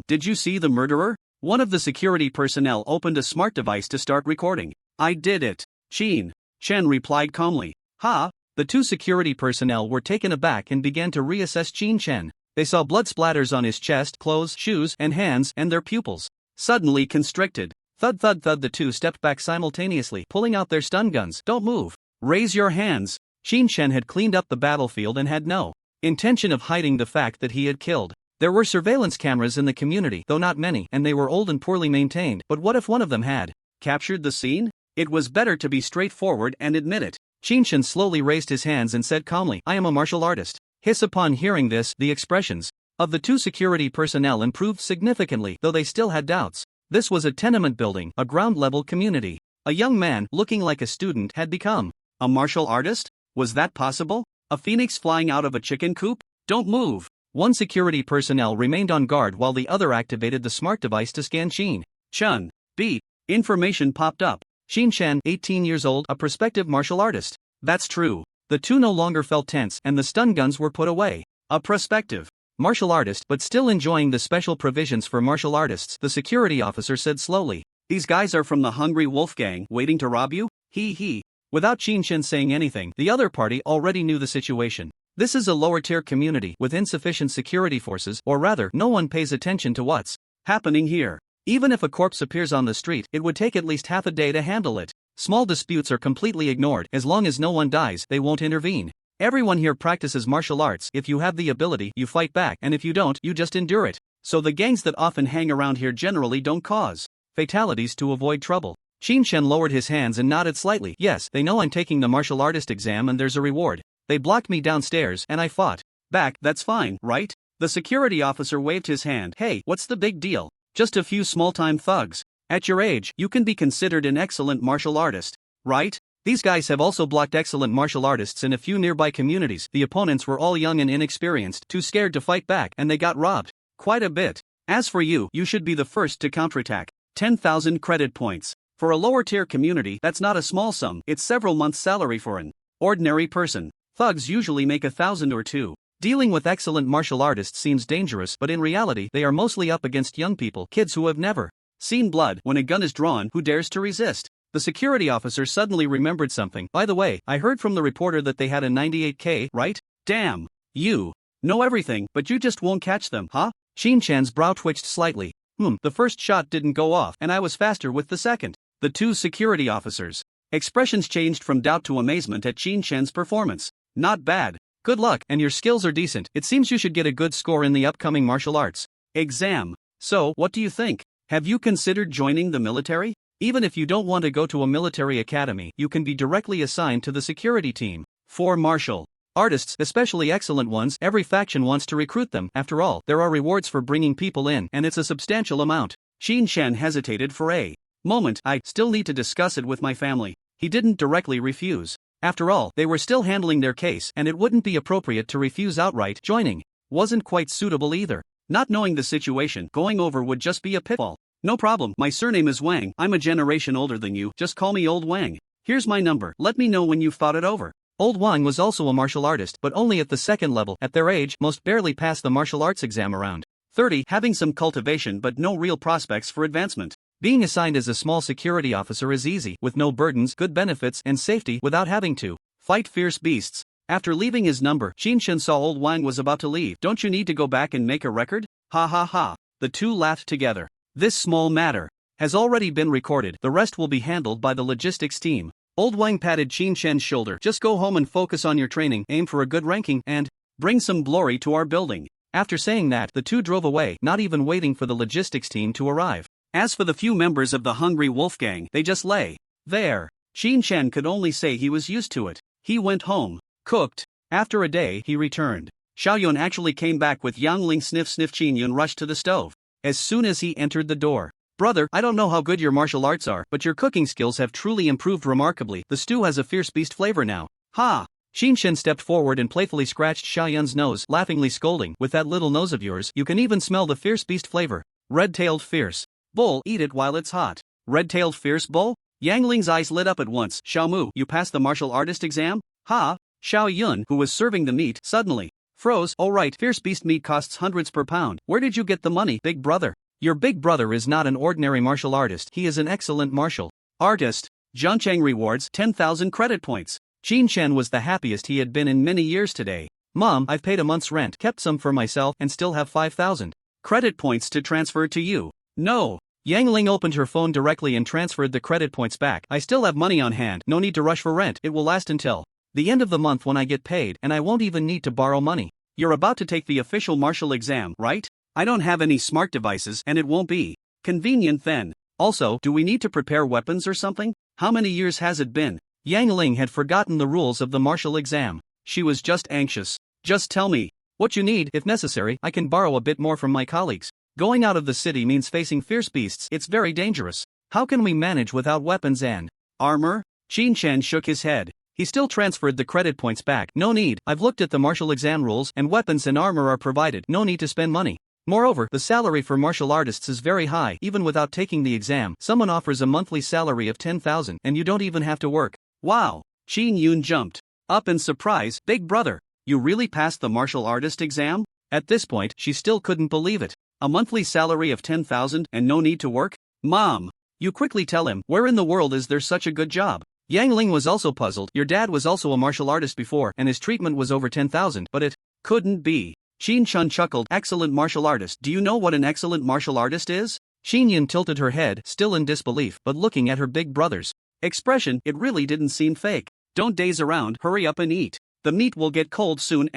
Did you see the murderer? One of the security personnel opened a smart device to start recording. I did it. Xin Shen replied calmly. Ha! The 2 security personnel were taken aback and began to reassess Xin Shen. They saw blood splatters on his chest, clothes, shoes, and hands, and their pupils suddenly constricted. Thud thud thud. The 2 stepped back simultaneously, pulling out their stun guns. Don't move. Raise your hands. Xin Shen had cleaned up the battlefield and had no intention of hiding the fact that he had killed. There were surveillance cameras in the community, though not many, and they were old and poorly maintained. But what if one of them had captured the scene? It was better to be straightforward and admit it. Xin Shen slowly raised his hands and said calmly, I am a martial artist. Hiss. Upon hearing this, the expressions of the 2 security personnel improved significantly, though they still had doubts. This was a tenement building, a ground-level community. A young man, looking like a student, had become a martial artist? Was that possible? A phoenix flying out of a chicken coop? Don't move. One security personnel remained on guard while the other activated the smart device to scan Xin Shen. Beat. Information popped up. Xin Shen, 18 years old, a prospective martial artist. That's true. The 2 no longer felt tense, and the stun guns were put away. A prospective martial artist, but still enjoying the special provisions for martial artists, the security officer said slowly. These guys are from the Hungry Wolf Gang, waiting to rob you? He. Without Xin Shen saying anything, the other party already knew the situation. This is a lower-tier community with insufficient security forces, or rather, no one pays attention to what's happening here. Even if a corpse appears on the street, it would take at least half a day to handle it. Small disputes are completely ignored. As long as no one dies, they won't intervene. Everyone here practices martial arts. If you have the ability, you fight back, and if you don't, you just endure it. So the gangs that often hang around here generally don't cause fatalities to avoid trouble. Xin Shen lowered his hands and nodded slightly. Yes, they know I'm taking the martial artist exam and there's a reward. They blocked me downstairs and I fought back. That's fine, right? The security officer waved his hand. Hey, what's the big deal? Just a few small-time thugs. At your age, you can be considered an excellent martial artist, right? These guys have also blocked excellent martial artists in a few nearby communities. The opponents were all young and inexperienced, too scared to fight back, and they got robbed. Quite a bit. As for you, you should be the first to counterattack. 10,000 credit points. For a lower-tier community, that's not a small sum. It's several months' salary for an ordinary person. Thugs usually make 1,000 or 2. Dealing with excellent martial artists seems dangerous, but in reality, they are mostly up against young people, kids who have never seen blood. When a gun is drawn, who dares to resist? The security officer suddenly remembered something. By the way, I heard from the reporter that they had a 98K, right? Damn. You know everything, but you just won't catch them, huh? Xin Shen's brow twitched slightly. The first shot didn't go off, and I was faster with the second. The 2 security officers' expressions changed from doubt to amazement at Xin Shen's performance. Not bad. Good luck, and your skills are decent. It seems you should get a good score in the upcoming martial arts exam. So, what do you think? Have you considered joining the military? Even if you don't want to go to a military academy, you can be directly assigned to the security team. For martial artists, especially excellent ones, every faction wants to recruit them. After all, there are rewards for bringing people in, and it's a substantial amount. Shin Chan hesitated for a moment. I still need to discuss it with my family. He didn't directly refuse. After all, they were still handling their case, and it wouldn't be appropriate to refuse outright. Joining wasn't quite suitable either. Not knowing the situation, going over would just be a pitfall. No problem, my surname is Wang. I'm a generation older than you, just call me Old Wang. Here's my number, let me know when you've thought it over. Old Wang was also a martial artist, but only at the second level. At their age, most barely passed the martial arts exam around 30, having some cultivation but no real prospects for advancement. Being assigned as a small security officer is easy, with no burdens, good benefits, and safety, without having to fight fierce beasts. After leaving his number, Shin Chan saw Old Wang was about to leave. Don't you need to go back and make a record? Ha ha ha. The two laughed together. This small matter has already been recorded, the rest will be handled by the logistics team. Old Wang patted Shin Chan's shoulder. Just go home and focus on your training, aim for a good ranking, and bring some glory to our building. After saying that, the two drove away, not even waiting for the logistics team to arrive. As for the few members of the Hungry Wolf Gang, they just lay there. Shin Chan could only say he was used to it. He went home, cooked. After a day, he returned. Xiaoyun actually came back with Yang Ling. Sniff sniff. Qin Yun rushed to the stove. As soon as he entered the door, brother, I don't know how good your martial arts are, but your cooking skills have truly improved remarkably. The stew has a fierce beast flavor now. Ha! Shin Chan stepped forward and playfully scratched Xiaoyun's nose, laughingly scolding, with that little nose of yours, you can even smell the fierce beast flavor. Red-tailed fierce bull, eat it while it's hot. Red-tailed fierce bull? Yang Ling's eyes lit up at once. Xiaomu, you passed the martial artist exam? Ha! Xiaoyun, who was serving the meat, suddenly froze. Oh right, fierce beast meat costs hundreds per pound. Where did you get the money, big brother? Your big brother is not an ordinary martial artist, he is an excellent martial artist. Zhangchang rewards 10,000 credit points. Shin Chan was the happiest he had been in many years today. Mom, I've paid a month's rent, kept some for myself, and still have 5,000 credit points to transfer to you. No. Yang Ling opened her phone directly and transferred the credit points back. I still have money on hand, no need to rush for rent, it will last until the end of the month when I get paid, and I won't even need to borrow money. You're about to take the official martial exam, right? I don't have any smart devices, and it won't be convenient then. Also, do we need to prepare weapons or something? How many years has it been? Yang Ling had forgotten the rules of the martial exam. She was just anxious. Just tell me what you need. If necessary, I can borrow a bit more from my colleagues. Going out of the city means facing fierce beasts. It's very dangerous. How can we manage without weapons and armor? Shin Chan shook his head. He still transferred the credit points back. No need, I've looked at the martial exam rules, and weapons and armor are provided. No need to spend money. Moreover, the salary for martial artists is very high. Even without taking the exam, someone offers a monthly salary of 10,000, and you don't even have to work. Wow! Qin Yun jumped up in surprise. Big brother, you really passed the martial artist exam? At this point, she still couldn't believe it. A monthly salary of 10,000 and no need to work? Mom! You quickly tell him, where in the world is there such a good job? Yang Ling was also puzzled. Your dad was also a martial artist before, and his treatment was over 10,000, but it couldn't be. Shin Chun chuckled. Excellent martial artist. Do you know what an excellent martial artist is? Shin Yun tilted her head, still in disbelief, but looking at her big brother's expression, it really didn't seem fake. Don't daze around, hurry up and eat. The meat will get cold soon.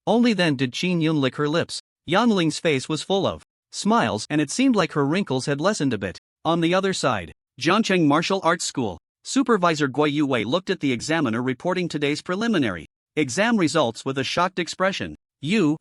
Only then did Shin Yun lick her lips. Yang Ling's face was full of smiles, and it seemed like her wrinkles had lessened a bit. On the other side, Zhangcheng Martial Arts School. Supervisor Gui Yuwei looked at the examiner reporting today's preliminary exam results with a shocked expression. You,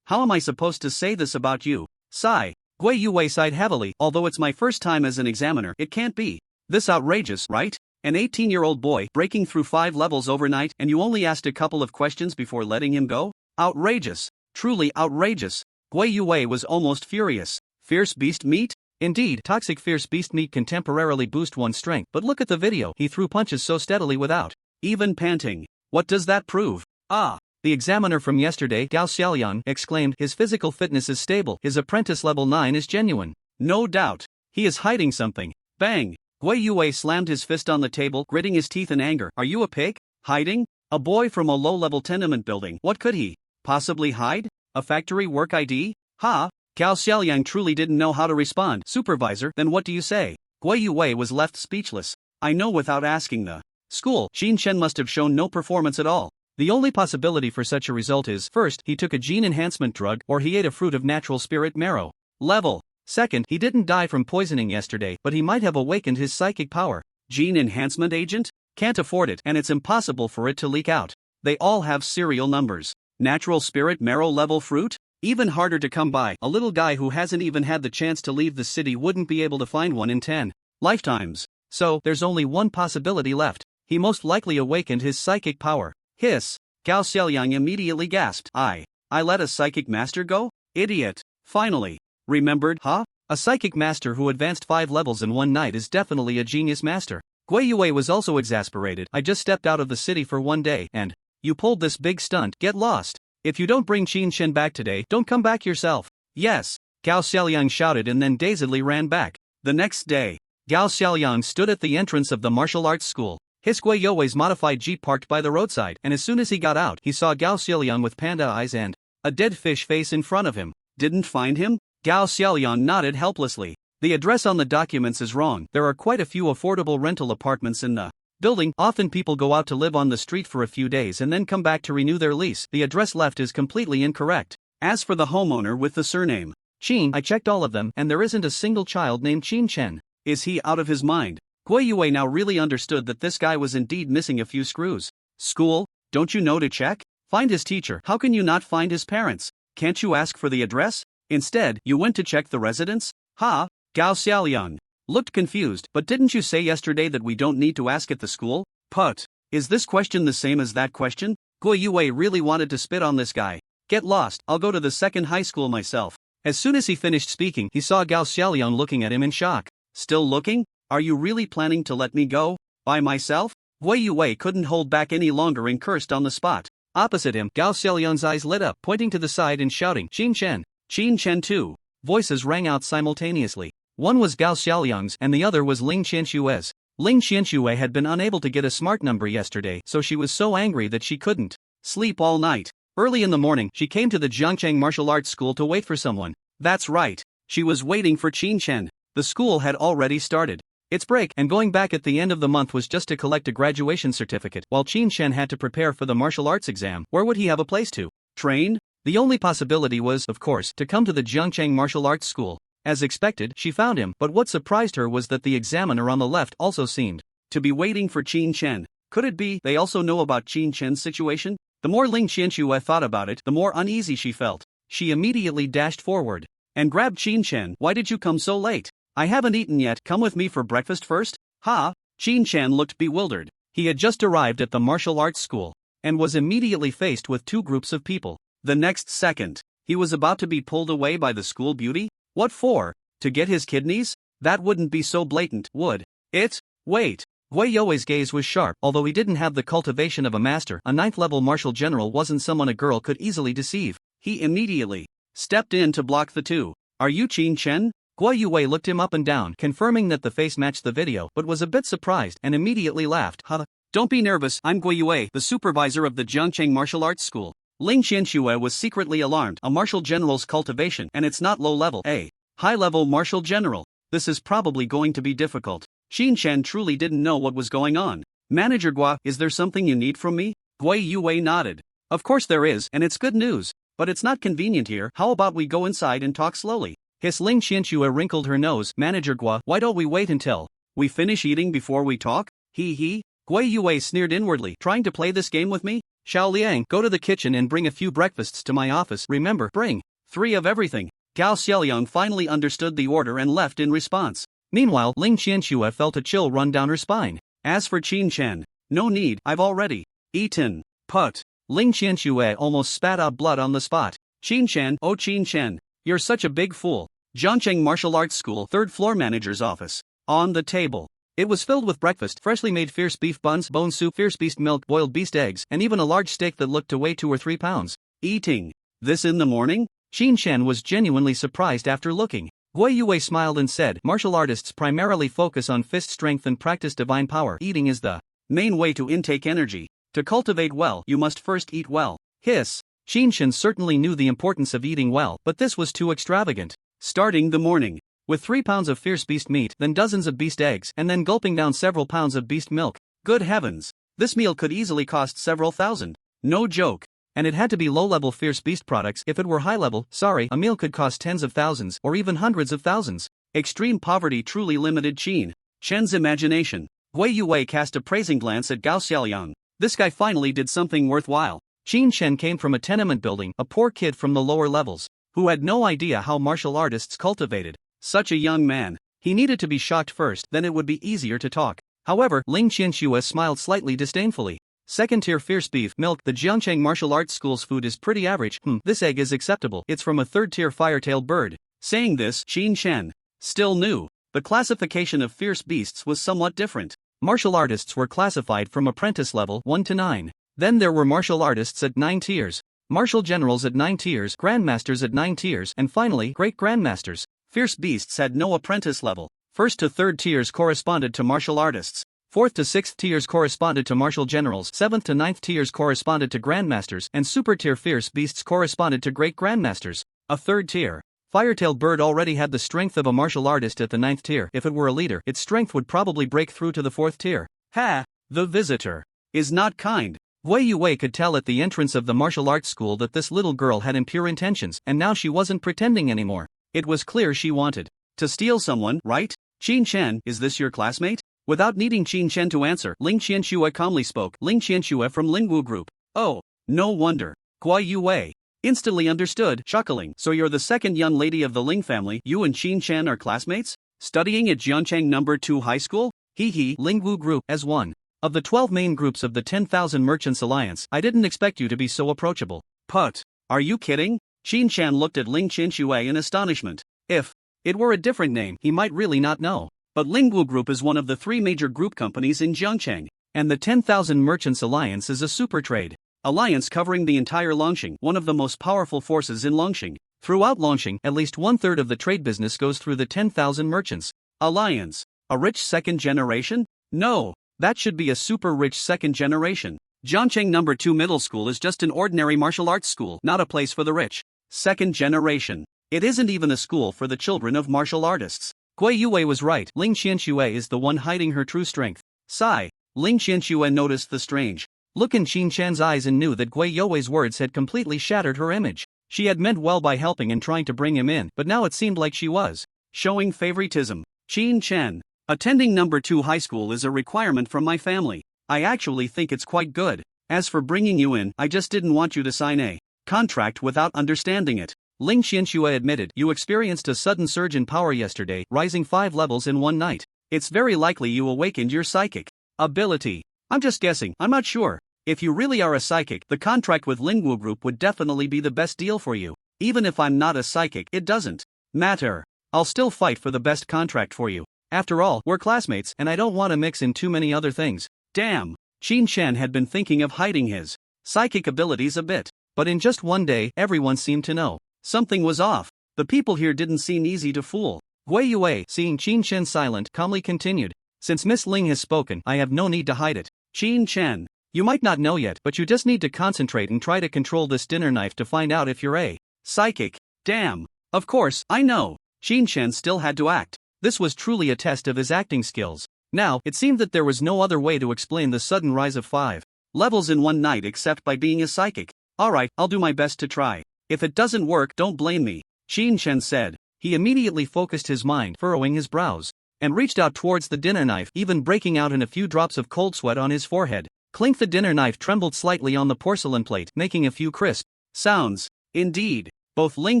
how am I supposed to say this about you? Sigh. Gui Yuwei sighed heavily. Although it's my first time as an examiner, it can't be this outrageous, right? An 18-year-old boy breaking through 5 levels overnight, and you only asked a couple of questions before letting him go? Outrageous. Truly outrageous. Gui Yuwei was almost furious. Fierce beast meat? Indeed, toxic fierce beast meat can temporarily boost one's strength, but look at the video. He threw punches so steadily without even panting. What does that prove? Ah! The examiner from yesterday, Gao Xiaolian, exclaimed, his physical fitness is stable, his apprentice level 9 is genuine. No doubt. He is hiding something. Bang! Gui Yuwei slammed his fist on the table, gritting his teeth in anger. Are you a pig? Hiding? A boy from a low-level tenement building. What could he possibly hide? A factory work ID? Ha! Gao Xiaoliang truly didn't know how to respond. Supervisor, then what do you say? Gui Yuwei was left speechless. I know without asking the school. Shin Chen must have shown no performance at all. The only possibility for such a result is, first, he took a gene enhancement drug, or he ate a fruit of natural spirit marrow. Level. Second, he didn't die from poisoning yesterday, but he might have awakened his psychic power. Gene enhancement agent? Can't afford it, and it's impossible for it to leak out. They all have serial numbers. Natural spirit marrow level fruit? Even harder to come by. A little guy who hasn't even had the chance to leave the city wouldn't be able to find one in 10 lifetimes. So, there's only one possibility left. He most likely awakened his psychic power. Hiss. Gao Xiaoyang immediately gasped. I let a psychic master go? Idiot. Finally. Remembered, huh? A psychic master who advanced 5 levels in one night is definitely a genius master. Gui Yue was also exasperated. I just stepped out of the city for one day, and you pulled this big stunt. Get lost. If you don't bring Qin Shen back today, don't come back yourself. Yes. Gao Xiaoyang shouted and then dazedly ran back. The next day, Gao Xiaoyang stood at the entrance of the martial arts school. His Gui Yue's modified jeep parked by the roadside, and as soon as he got out, he saw Gao Xiaoyang with panda eyes and a dead fish face in front of him. Didn't find him? Gao Xiaoyang nodded helplessly. The address on the documents is wrong. There are quite a few affordable rental apartments in the building. Often people go out to live on the street for a few days and then come back to renew their lease. The address left is completely incorrect. As for the homeowner with the surname Qin, I checked all of them and there isn't a single child named Qin Chen. Is he out of his mind? Gui Yue now really understood that this guy was indeed missing a few screws. School? Don't you know to check? Find his teacher. How can you not find his parents? Can't you ask for the address? Instead, you went to check the residence? Ha! Gao Xiaoyang looked confused. But didn't you say yesterday that we don't need to ask at the school? Put. Is this question the same as that question? Gui Yue really wanted to spit on this guy. Get lost, I'll go to the second high school myself. As soon as he finished speaking, he saw Gao Xiaoyang looking at him in shock. Still looking? Are you really planning to let me go? By myself? Gui Yue couldn't hold back any longer and cursed on the spot. Opposite him, Gao Xiaoyang's eyes lit up, pointing to the side and shouting, Qin Chen. Qin Chen too. Voices rang out simultaneously. One was Gao Xiaoyang's and the other was Ling Qianshue's. Ling Qianshue had been unable to get a smart number yesterday, so she was so angry that she couldn't sleep all night. Early in the morning, she came to the Jiangcheng Martial Arts School to wait for someone. That's right. She was waiting for Qin Chen. The school had already started its break, and going back at the end of the month was just to collect a graduation certificate. While Qin Chen had to prepare for the martial arts exam, where would he have a place to train? The only possibility was, of course, to come to the Jiangcheng Martial Arts School. As expected, she found him, but what surprised her was that the examiner on the left also seemed to be waiting for Qin Chen. Could it be they also know about Qin Chen's situation? The more Ling Qianshue thought about it, the more uneasy she felt. She immediately dashed forward and grabbed Qin Chen. Why did you come so late? I haven't eaten yet. Come with me for breakfast first? Ha! Qin Chen looked bewildered. He had just arrived at the martial arts school and was immediately faced with two groups of people. The next second, he was about to be pulled away by the school beauty. What for? To get his kidneys? That wouldn't be so blatant, would it? Wait. Gui Yue's gaze was sharp. Although he didn't have the cultivation of a master, a 9th-level martial general wasn't someone a girl could easily deceive. He immediately stepped in to block the two. Are you Qin Chen? Gui Yue looked him up and down, confirming that the face matched the video, but was a bit surprised and immediately laughed. Huh? Don't be nervous, I'm Gui Yue, the supervisor of the Jiangcheng Martial Arts School. Ling Qianshue was secretly alarmed. A martial general's cultivation, and it's not low level. A high-level martial general. This is probably going to be difficult. Qin Chen truly didn't know what was going on. Manager Gua, is there something you need from me? Gui Yue nodded. Of course there is, and it's good news. But it's not convenient here. How about we go inside and talk slowly? His Ling Qianshue wrinkled her nose. Manager Gua, why don't we wait until we finish eating before we talk? He. Gui Yue sneered inwardly. Trying to play this game with me? Xiao Liang, go to the kitchen and bring a few breakfasts to my office. Remember, bring 3 of everything. Gao Xiaoyang finally understood the order and left in response. Meanwhile, Ling Qianshue felt a chill run down her spine. As for Qin Chen, no need, I've already eaten. Put. Ling Qianshue almost spat out blood on the spot. Qin Chen, oh Qin Chen, you're such a big fool. Jiangcheng Martial Arts School, 3rd floor manager's office. On the table, it was filled with breakfast, freshly made fierce beef buns, bone soup, fierce beast milk, boiled beast eggs, and even a large steak that looked to weigh 2 or 3 pounds. Eating this in the morning? Qin Chen was genuinely surprised after looking. Gui Yue smiled and said, martial artists primarily focus on fist strength and practice divine power. Eating is the main way to intake energy. To cultivate well, you must first eat well. Hiss. Qin Chen certainly knew the importance of eating well, but this was too extravagant. Starting the morning with 3 pounds of fierce beast meat, then dozens of beast eggs, and then gulping down several pounds of beast milk. Good heavens! This meal could easily cost several thousand. No joke. And it had to be low-level Fierce Beast products. If it were high-level, sorry, a meal could cost tens of thousands or even hundreds of thousands. Extreme poverty truly limited Qin Shen's imagination. Wei Yue cast a praising glance at Gao Xiaoyang. This guy finally did something worthwhile. Qin Shen came from a tenement building, a poor kid from the lower levels, who had no idea how martial artists cultivated such a young man. He needed to be shocked first, then it would be easier to talk. However, Ling Qianxue smiled slightly disdainfully. Second-tier fierce beef milk. The Jiangcheng martial arts school's food is pretty average. This egg is acceptable. It's from a third-tier firetail bird. Saying this, Qin Shen still knew the classification of fierce beasts was somewhat different. Martial artists were classified from apprentice level 1 to 9. Then there were martial artists at 9 tiers, martial generals at 9 tiers, grandmasters at 9 tiers, and finally, great grandmasters. Fierce beasts had no apprentice level. First to third tiers corresponded to martial artists. Fourth to sixth tiers corresponded to martial generals. Seventh to ninth tiers corresponded to grandmasters, and super tier fierce beasts corresponded to great grandmasters. A third tier firetail bird already had the strength of a martial artist at the 9th tier. If it were a leader, its strength would probably break through to the 4th tier. Ha! The visitor is not kind. Wei Yue could tell at the entrance of the martial arts school that this little girl had impure intentions, and now she wasn't pretending anymore. It was clear she wanted to steal someone, right? Qin Shen, is this your classmate? Without needing Qin Shen to answer, Ling Qianxue calmly spoke. Ling Qianxue from Lingwu Group. Oh, no wonder. Guai Yue instantly understood, chuckling. So you're the second young lady of the Ling family. You and Qin Shen are classmates? Studying at Jiangcheng No. 2 High School? Hee. Lingwu Group. As one of the 12 main groups of the 10,000 Merchants Alliance, I didn't expect you to be so approachable. Put. Are you kidding? Qin Shen looked at Ling Qianxue in astonishment. If it were a different name, he might really not know. But Lingwu Group is one of the 3 major group companies in Jiangcheng, and the 10,000 Merchants Alliance is a super trade alliance covering the entire Longxing, one of the most powerful forces in Longxing. Throughout Longxing, at least 1/3 of the trade business goes through the 10,000 Merchants Alliance. A rich second generation? No, that should be a super rich second generation. Jiangcheng No. 2 Middle School is just an ordinary martial arts school, not a place for the rich. Second generation. It isn't even a school for the children of martial artists. Guai Yue was right. Ling Qianxue is the one hiding her true strength. Sigh. Ling Qianxue noticed the strange look in Qin Shen's eyes and knew that Guai Yue's words had completely shattered her image. She had meant well by helping and trying to bring him in, but now it seemed like she was showing favoritism. Qin Shen, attending No. 2 high school is a requirement from my family. I actually think it's quite good. As for bringing you in, I just didn't want you to sign a contract without understanding it. Ling Qianxue admitted, you experienced a sudden surge in power yesterday, rising 5 levels in one night. It's very likely you awakened your psychic ability. I'm just guessing, I'm not sure. If you really are a psychic, the contract with Lingwu Group would definitely be the best deal for you. Even if I'm not a psychic, it doesn't matter. I'll still fight for the best contract for you. After all, we're classmates, and I don't want to mix in too many other things. Damn. Qin Shen had been thinking of hiding his psychic abilities a bit. But in just one day, everyone seemed to know something was off. The people here didn't seem easy to fool. Guai Yue, seeing Qin Shen silent, calmly continued. Since Miss Ling has spoken, I have no need to hide it. Qin Shen, you might not know yet, but you just need to concentrate and try to control this dinner knife to find out if you're a psychic. Damn. Of course, I know. Qin Shen still had to act. This was truly a test of his acting skills. Now, it seemed that there was no other way to explain the sudden rise of 5 levels in one night except by being a psychic. Alright, I'll do my best to try. If it doesn't work, don't blame me, Qin Shen said. He immediately focused his mind, furrowing his brows, and reached out towards the dinner knife, even breaking out in a few drops of cold sweat on his forehead. Clink. The dinner knife trembled slightly on the porcelain plate, making a few crisp sounds. Indeed, both Ling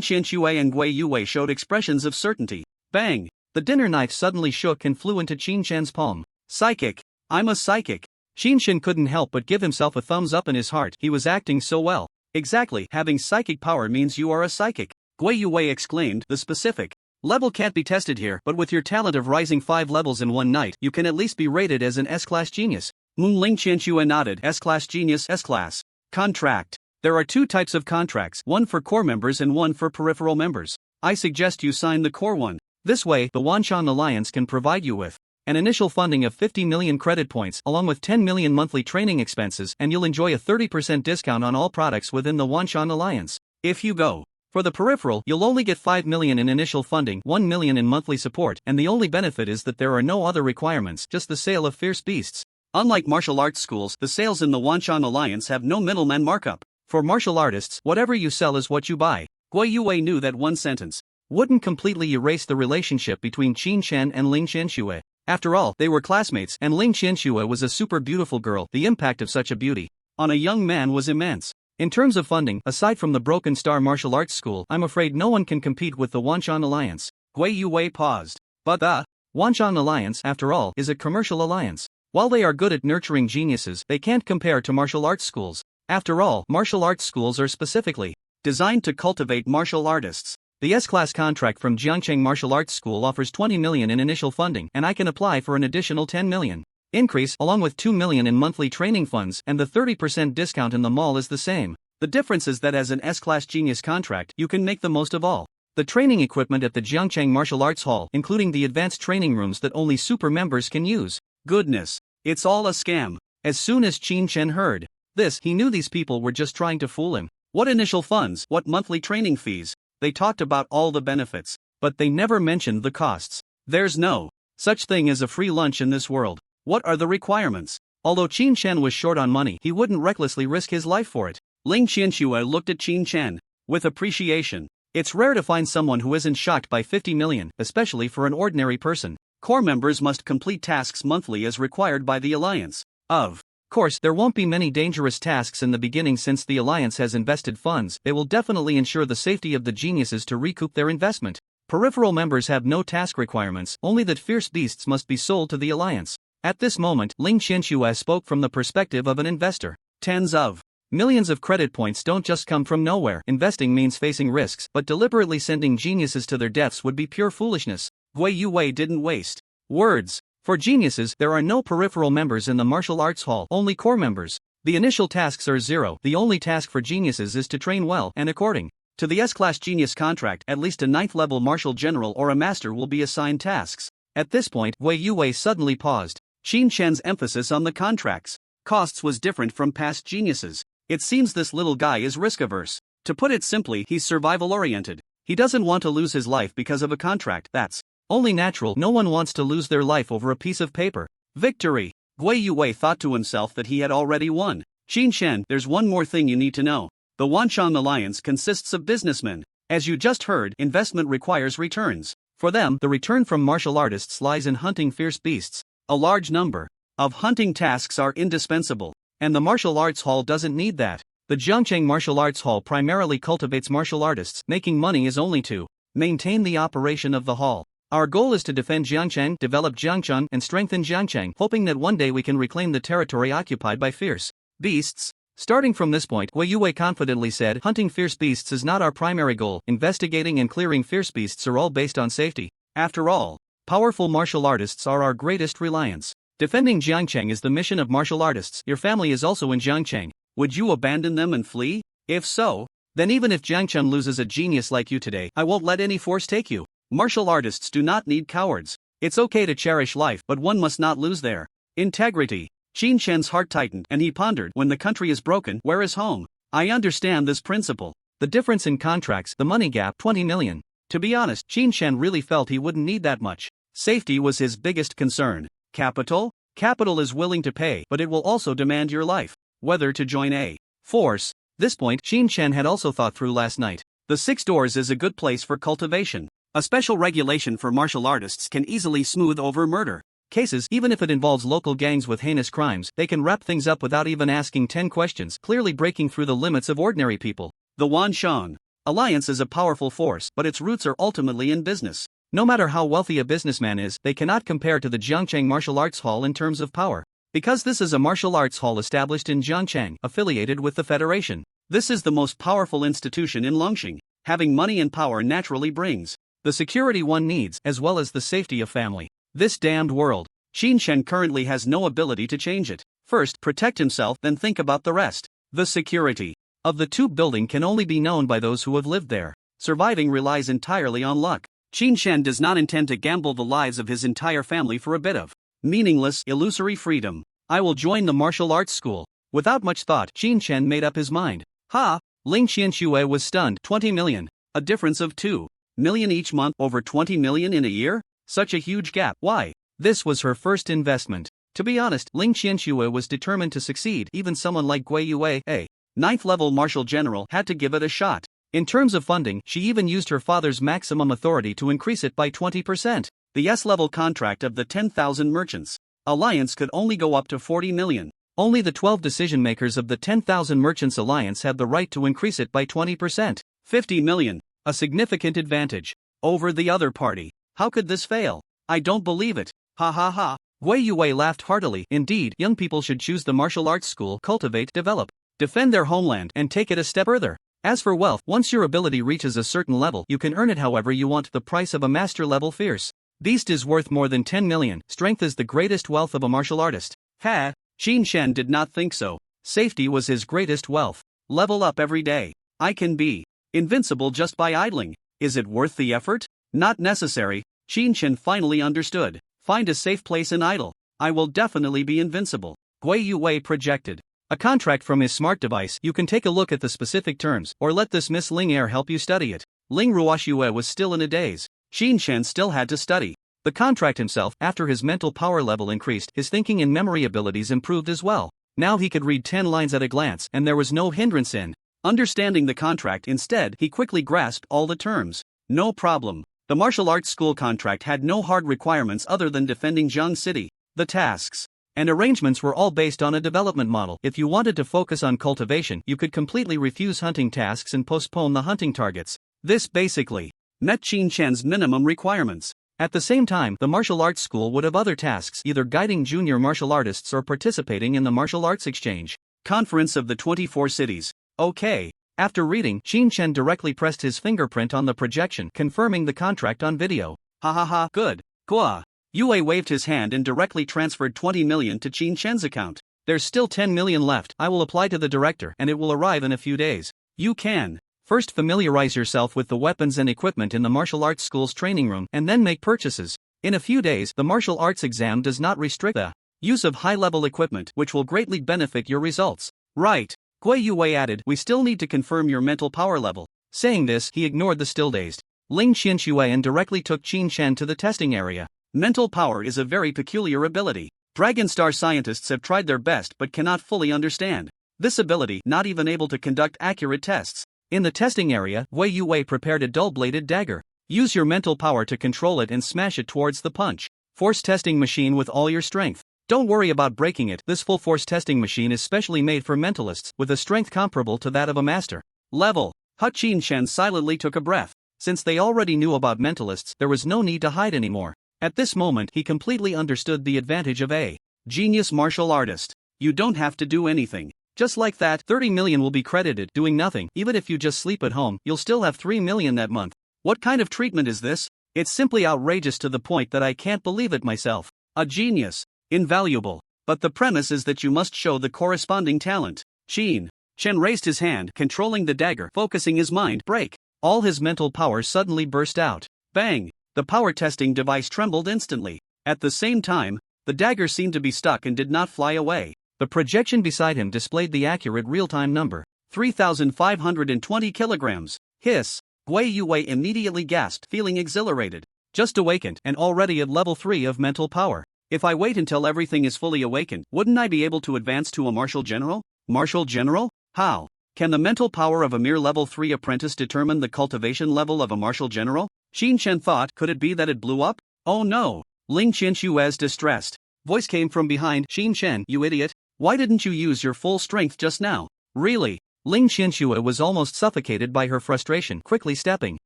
Qianxue and Guai Yue showed expressions of certainty. Bang! The dinner knife suddenly shook and flew into Qin Shen's palm. Psychic! I'm a psychic! Qin Shen couldn't help but give himself a thumbs up in his heart. He was acting so well. Exactly, having psychic power means you are a psychic. Guai Yue exclaimed, the specific level can't be tested here, but with your talent of rising 5 levels in one night, you can at least be rated as an S-class genius. Ling Qianxue nodded. S-class genius. S-class contract. There are 2 types of contracts, one for core members and one for peripheral members. I suggest you sign the core one. This way, the Wanshan Alliance can provide you with an initial funding of 50 million credit points along with 10 million monthly training expenses, and you'll enjoy a 30% discount on all products within the Wanshan Alliance. If you go for the peripheral, you'll only get 5 million in initial funding, 1 million in monthly support, and the only benefit is that there are no other requirements, just the sale of fierce beasts. Unlike martial arts schools, the sales in the Wanshan Alliance have no middleman markup. For martial artists, whatever you sell is what you buy. Gui Yue knew that one sentence wouldn't completely erase the relationship between Qin Shan and Ling Qianxue. After all, they were classmates, and Ling Qianxue was a super beautiful girl. The impact of such a beauty on a young man was immense. In terms of funding, aside from the Broken Star Martial Arts School, I'm afraid no one can compete with the Wanshan Alliance. Gui Yue paused. But the Wanshan Alliance, after all, is a commercial alliance. While they are good at nurturing geniuses, they can't compare to martial arts schools. After all, martial arts schools are specifically designed to cultivate martial artists. The S-Class contract from Jiangcheng Martial Arts School offers 20 million in initial funding, and I can apply for an additional 10 million. Increase, along with 2 million in monthly training funds, and the 30% discount in the mall is the same. The difference is that as an S-Class Genius contract, you can make the most of all the training equipment at the Jiangcheng Martial Arts Hall, including the advanced training rooms that only super members can use. Goodness, it's all a scam. As soon as Qin Chen heard this, he knew these people were just trying to fool him. What initial funds, what monthly training fees? They talked about all the benefits, but they never mentioned the costs. There's no such thing as a free lunch in this world. What are the requirements? Although Qin Chen was short on money, he wouldn't recklessly risk his life for it. Ling Qianxue looked at Qin Chen with appreciation. It's rare to find someone who isn't shocked by 50 million, especially for an ordinary person. Core members must complete tasks monthly as required by the Alliance. Of course, there won't be many dangerous tasks in the beginning since the Alliance has invested funds. They will definitely ensure the safety of the geniuses to recoup their investment. Peripheral members have no task requirements, only that fierce beasts must be sold to the Alliance. At this moment, Ling Qianxue spoke from the perspective of an investor. Tens of millions of credit points don't just come from nowhere. Investing means facing risks, but deliberately sending geniuses to their deaths would be pure foolishness. Gui Yue didn't waste words. For geniuses, there are no peripheral members in the martial arts hall, only core members. The initial tasks are zero. The only task for geniuses is to train well, and according to the S-Class Genius contract, at least a 9th-level martial general or a master will be assigned tasks. At this point, Gui Yue suddenly paused. Qin Chen's emphasis on the contract's costs was different from past geniuses. It seems this little guy is risk-averse. To put it simply, he's survival-oriented. He doesn't want to lose his life because of a contract. That's only natural. No one wants to lose their life over a piece of paper. Victory! Gui Yue thought to himself that he had already won. Qin Chen, there's one more thing you need to know. The Wanshan Alliance consists of businessmen. As you just heard, investment requires returns. For them, the return from martial artists lies in hunting fierce beasts. A large number of hunting tasks are indispensable, and the martial arts hall doesn't need that. The Jiangcheng Martial Arts Hall primarily cultivates martial artists. Making money is only to maintain the operation of the hall. Our goal is to defend Jiangcheng, develop Jiangcheng, and strengthen Jiangcheng, hoping that one day we can reclaim the territory occupied by fierce beasts. Starting from this point, Gui Yue confidently said, hunting fierce beasts is not our primary goal. Investigating and clearing fierce beasts are all based on safety. After all, powerful martial artists are our greatest reliance. Defending Jiangcheng is the mission of martial artists. Your family is also in Jiangcheng. Would you abandon them and flee? If so, then even if Jiangcheng loses a genius like you today, I won't let any force take you. Martial artists do not need cowards. It's okay to cherish life, but one must not lose their integrity. Qin Chen's heart tightened, and he pondered, when the country is broken, where is home? I understand this principle. The difference in contracts, the money gap, 20 million. To be honest, Qin Chen really felt he wouldn't need that much. Safety was his biggest concern. Capital? Capital is willing to pay, but it will also demand your life. Whether to join a force. This point, Qin Chen had also thought through last night. The 6 doors is a good place for cultivation. A special regulation for martial artists can easily smooth over murder cases. Even if it involves local gangs with heinous crimes, they can wrap things up without even asking 10 questions, clearly breaking through the limits of ordinary people. The Wanshan Alliance is a powerful force, but its roots are ultimately in business. No matter how wealthy a businessman is, they cannot compare to the Jiangcheng Martial Arts Hall in terms of power. Because this is a martial arts hall established in Jiangcheng, affiliated with the Federation. This is the most powerful institution in Longxing. Having money and power naturally brings the security one needs, as well as the safety of family. This damned world. Qin Chen currently has no ability to change it. First, protect himself, then think about the rest. The security of the tube building can only be known by those who have lived there. Surviving relies entirely on luck. Qin Chen does not intend to gamble the lives of his entire family for a bit of meaningless, illusory freedom. I will join the martial arts school. Without much thought, Qin Chen made up his mind. Ha! Ling Qianxue was stunned. 20 million. A difference of 2 million each month, over 20 million in a year? Such a huge gap. Why? This was her first investment. To be honest, Ling Qianxue was determined to succeed. Even someone like Gui Yue, a ninth-level martial general, had to give it a shot. In terms of funding, she even used her father's maximum authority to increase it by 20%. The S-level contract of the 10,000 merchants alliance could only go up to 40 million. Only the 12 decision-makers of the 10,000 merchants alliance had the right to increase it by 20%. 50 million, a significant advantage over the other party. How could this fail? I don't believe it. Ha ha ha. Wei Yue laughed heartily. Indeed, young people should choose the martial arts school, cultivate, develop, defend their homeland, and take it a step further. As for wealth, once your ability reaches a certain level, you can earn it however you want. The price of a master-level fierce beast is worth more than 10 million. Strength is the greatest wealth of a martial artist. Ha! Qin Shen did not think so. Safety was his greatest wealth. Level up every day. I can be invincible just by idling. Is it worth the effort? Not necessary. Qin Shen finally understood. Find a safe place and idle. I will definitely be invincible. Gui Yue projected a contract from his smart device. You can take a look at the specific terms, or let this Miss Ling Er help you study it. Ling Ruoxue was still in a daze. Qin Shen still had to study the contract himself. After his mental power level increased, his thinking and memory abilities improved as well. Now he could read 10 lines at a glance, and there was no hindrance in understanding the contract. Instead, he quickly grasped all the terms. No problem. The martial arts school contract had no hard requirements other than defending Zhang City. The tasks and arrangements were all based on a development model. If you wanted to focus on cultivation, you could completely refuse hunting tasks and postpone the hunting targets. This basically met Qin Shen's minimum requirements. At the same time, the martial arts school would have other tasks, either guiding junior martial artists or participating in the martial arts exchange conference of the 24 cities. Okay. After reading, Qin Shen directly pressed his fingerprint on the projection, confirming the contract on video. Ha ha ha, good. Gua. Yue waved his hand and directly transferred 20 million to Qin Shen's account. There's still 10 million left. I will apply to the director, and it will arrive in a few days. You can first familiarize yourself with the weapons and equipment in the martial arts school's training room, and then make purchases. In a few days, the martial arts exam does not restrict the use of high-level equipment, which will greatly benefit your results. Right. Gui Yue added, we still need to confirm your mental power level. Saying this, he ignored the still-dazed Ling Qianxue and directly took Qin Shen to the testing area. Mental power is a very peculiar ability. Dragon Star scientists have tried their best but cannot fully understand this ability, not even able to conduct accurate tests. In the testing area, Wei Yue prepared a dull-bladed dagger. Use your mental power to control it and smash it towards the punch force testing machine with all your strength. Don't worry about breaking it. This full force testing machine is specially made for mentalists, with a strength comparable to that of a master level. Qin Shen silently took a breath. Since they already knew about mentalists, there was no need to hide anymore. At this moment, he completely understood the advantage of a genius martial artist. You don't have to do anything. Just like that, 30 million will be credited. Doing nothing, even if you just sleep at home, you'll still have 3 million that month. What kind of treatment is this? It's simply outrageous to the point that I can't believe it myself. A genius. Invaluable. But the premise is that you must show the corresponding talent. Qin Shen raised his hand, controlling the dagger, focusing his mind. Break. All his mental power suddenly burst out. Bang! The power testing device trembled instantly. At the same time, the dagger seemed to be stuck and did not fly away. The projection beside him displayed the accurate real-time number. 3,520 kilograms. Hiss. Gui Yue immediately gasped, feeling exhilarated. Just awakened, and already at level 3 of mental power. If I wait until everything is fully awakened, wouldn't I be able to advance to a martial general? Martial general? How? Can the mental power of a mere level 3 apprentice determine the cultivation level of a martial general? Qin Shen thought, could it be that it blew up? Oh no! Ling Qianxue's distressed voice came from behind. Qin Shen, you idiot! Why didn't you use your full strength just now? Really? Ling Qianxue was almost suffocated by her frustration, quickly stepping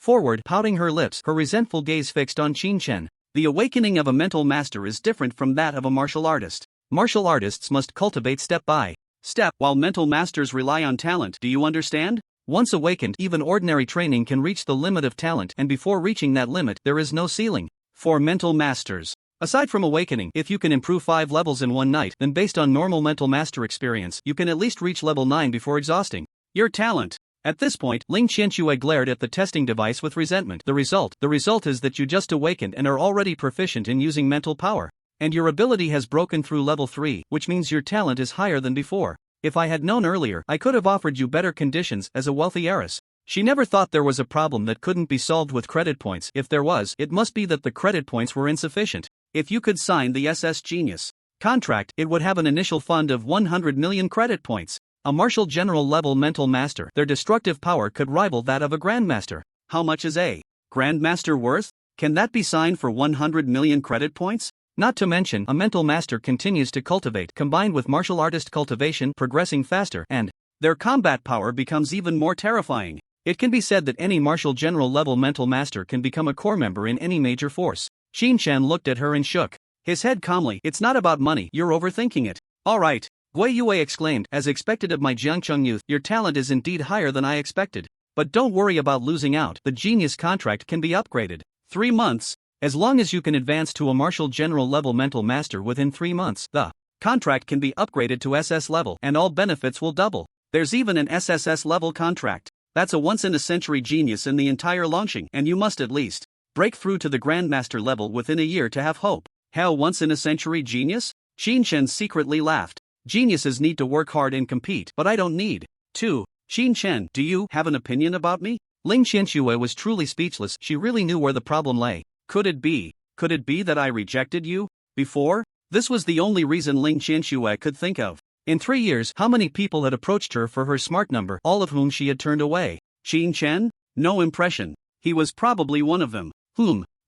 forward, pouting her lips, her resentful gaze fixed on Qin Shen. The awakening of a mental master is different from that of a martial artist. Martial artists must cultivate step by step, while mental masters rely on talent. Do you understand? Once awakened, even ordinary training can reach the limit of talent, and before reaching that limit, there is no ceiling for mental masters. Aside from awakening, if you can improve 5 levels in one night, then based on normal mental master experience, you can at least reach level 9 before exhausting your talent. At this point, Ling Qianxue glared at the testing device with resentment. The result is that you just awakened and are already proficient in using mental power. And your ability has broken through level 3, which means your talent is higher than before. If I had known earlier, I could have offered you better conditions as a wealthy heiress. She never thought there was a problem that couldn't be solved with credit points. If there was, it must be that the credit points were insufficient. If you could sign the SS Genius contract, it would have an initial fund of 100 million credit points. A martial general level mental master, their destructive power could rival that of a grandmaster. How much is a grandmaster worth? Can that be signed for 100 million credit points? Not to mention, a mental master continues to cultivate, combined with martial artist cultivation progressing faster, and their combat power becomes even more terrifying. It can be said that any martial general level mental master can become a core member in any major force. Shin-chan looked at her and shook his head calmly. It's not about money, you're overthinking it. Alright, Gui Yue exclaimed, as expected of my Jiangcheng youth, your talent is indeed higher than I expected. But don't worry about losing out, the genius contract can be upgraded. 3 months? As long as you can advance to a martial general level mental master within 3 months, the contract can be upgraded to SS level and all benefits will double. There's even an SSS level contract. That's a once-in-a-century genius in the entire launching, and you must at least break through to the Grandmaster level within a year to have hope. Hell, once-in-a-century genius? Shin-chan secretly laughed. Geniuses need to work hard and compete, but I don't need to. Shin-chan, do you have an opinion about me? Ling Qianxue was truly speechless. She really knew where the problem lay. Could it be that I rejected you before? This was the only reason Ling Qianxue could think of. In 3 years, how many people had approached her for her smart number, all of whom she had turned away? Shin-chan? No impression. He was probably one of them.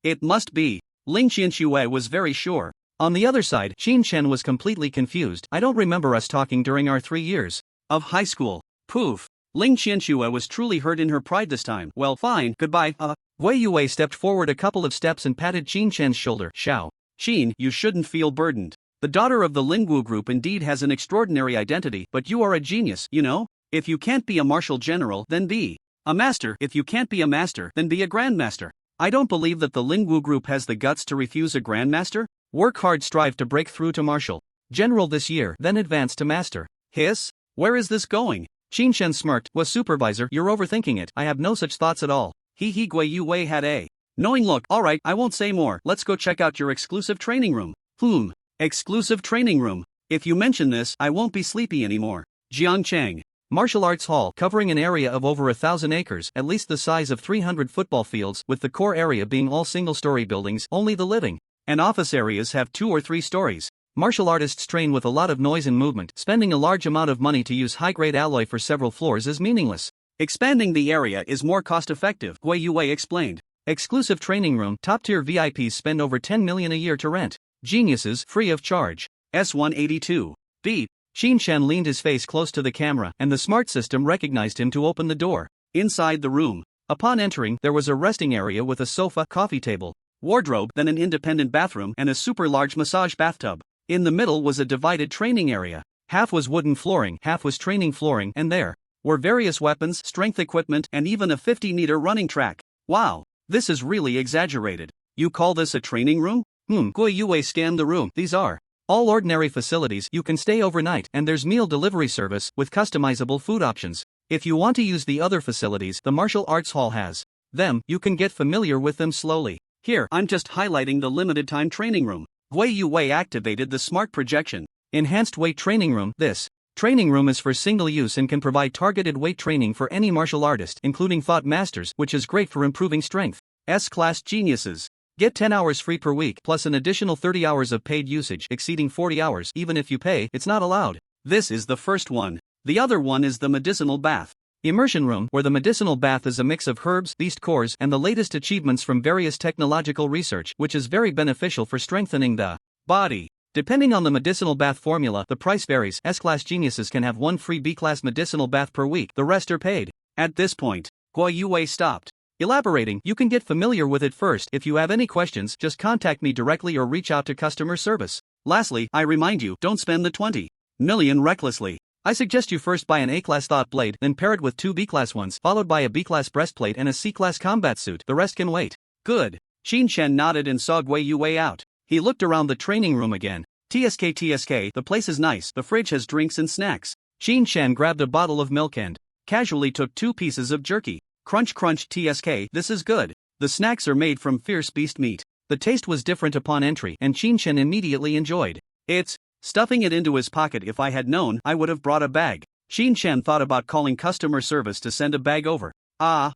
It must be. Ling Qianxue was very sure. On the other side, Shin-chan was completely confused. I don't remember us talking during our 3 years of high school. Poof. Ling Qianxue was truly hurt in her pride this time. Well, fine, goodbye. Wei Yue stepped forward a couple of steps and patted Shin-chan's shoulder. Xiao. Shin, you shouldn't feel burdened. The daughter of the Lingwu group indeed has an extraordinary identity, but you are a genius, you know? If you can't be a martial general, then be a master. If you can't be a master, then be a grandmaster. I don't believe that the Lingwu group has the guts to refuse a grandmaster. Work hard, strive to break through to martial general this year, then advance to master. Hiss? Where is this going? Shin-chan smirked. Was supervisor, you're overthinking it. I have no such thoughts at all. He Gui Yue had a knowing look. Alright, I won't say more. Let's go check out your exclusive training room. Exclusive training room. If you mention this, I won't be sleepy anymore. Jiangcheng Martial Arts Hall, covering an area of over 1,000 acres, at least the size of 300 football fields, with the core area being all single-story buildings. Only the living and office areas have 2 or 3 stories. Martial artists train with a lot of noise and movement. Spending a large amount of money to use high-grade alloy for several floors is meaningless. Expanding the area is more cost-effective, Gui Yue explained. Exclusive training room, top-tier VIPs spend over 10 million a year to rent. Geniuses, free of charge. S182. Beep. Shin-chan leaned his face close to the camera, and the smart system recognized him to open the door. Inside the room, upon entering, there was a resting area with a sofa, coffee table, wardrobe, then an independent bathroom, and a super large massage bathtub. In the middle was a divided training area. Half was wooden flooring, half was training flooring, and there were various weapons, strength equipment, and even a 50-meter running track. Wow, this is really exaggerated. You call this a training room? Gui Yue scanned the room. These are all ordinary facilities. You can stay overnight, and there's meal delivery service with customizable food options. If you want to use the other facilities the martial arts hall has them, you can get familiar with them slowly. Here, I'm just highlighting the limited time training room. Gui Yue activated the smart projection. Enhanced weight training room. This training room is for single use and can provide targeted weight training for any martial artist, including thought masters, which is great for improving strength. S-class geniuses get 10 hours free per week, plus an additional 30 hours of paid usage. Exceeding 40 hours, even if you pay, it's not allowed. This is the first one. The other one is the medicinal bath. Immersion room, where the medicinal bath is a mix of herbs, beast cores, and the latest achievements from various technological research, which is very beneficial for strengthening the body. Depending on the medicinal bath formula, the price varies. S-class geniuses can have 1 free B-class medicinal bath per week, the rest are paid. At this point, Gui Yue stopped elaborating. You can get familiar with it first. If you have any questions, just contact me directly or reach out to customer service. Lastly, I remind you, don't spend the 20 million recklessly. I suggest you first buy an A-class thought blade, then pair it with 2 B-class ones, followed by a B-class breastplate and a C-class combat suit. The rest can wait. Good. Shin-chan nodded and saw Gui Yue out. He looked around the training room again. TSK, the place is nice. The fridge has drinks and snacks. Shin-chan grabbed a bottle of milk and casually took 2 pieces of jerky. Crunch crunch TSK, this is good. The snacks are made from fierce beast meat. The taste was different upon entry, and Shin-chan immediately enjoyed it. Stuffing it into his pocket. If I had known, I would have brought a bag. Shin-chan thought about calling customer service to send a bag over.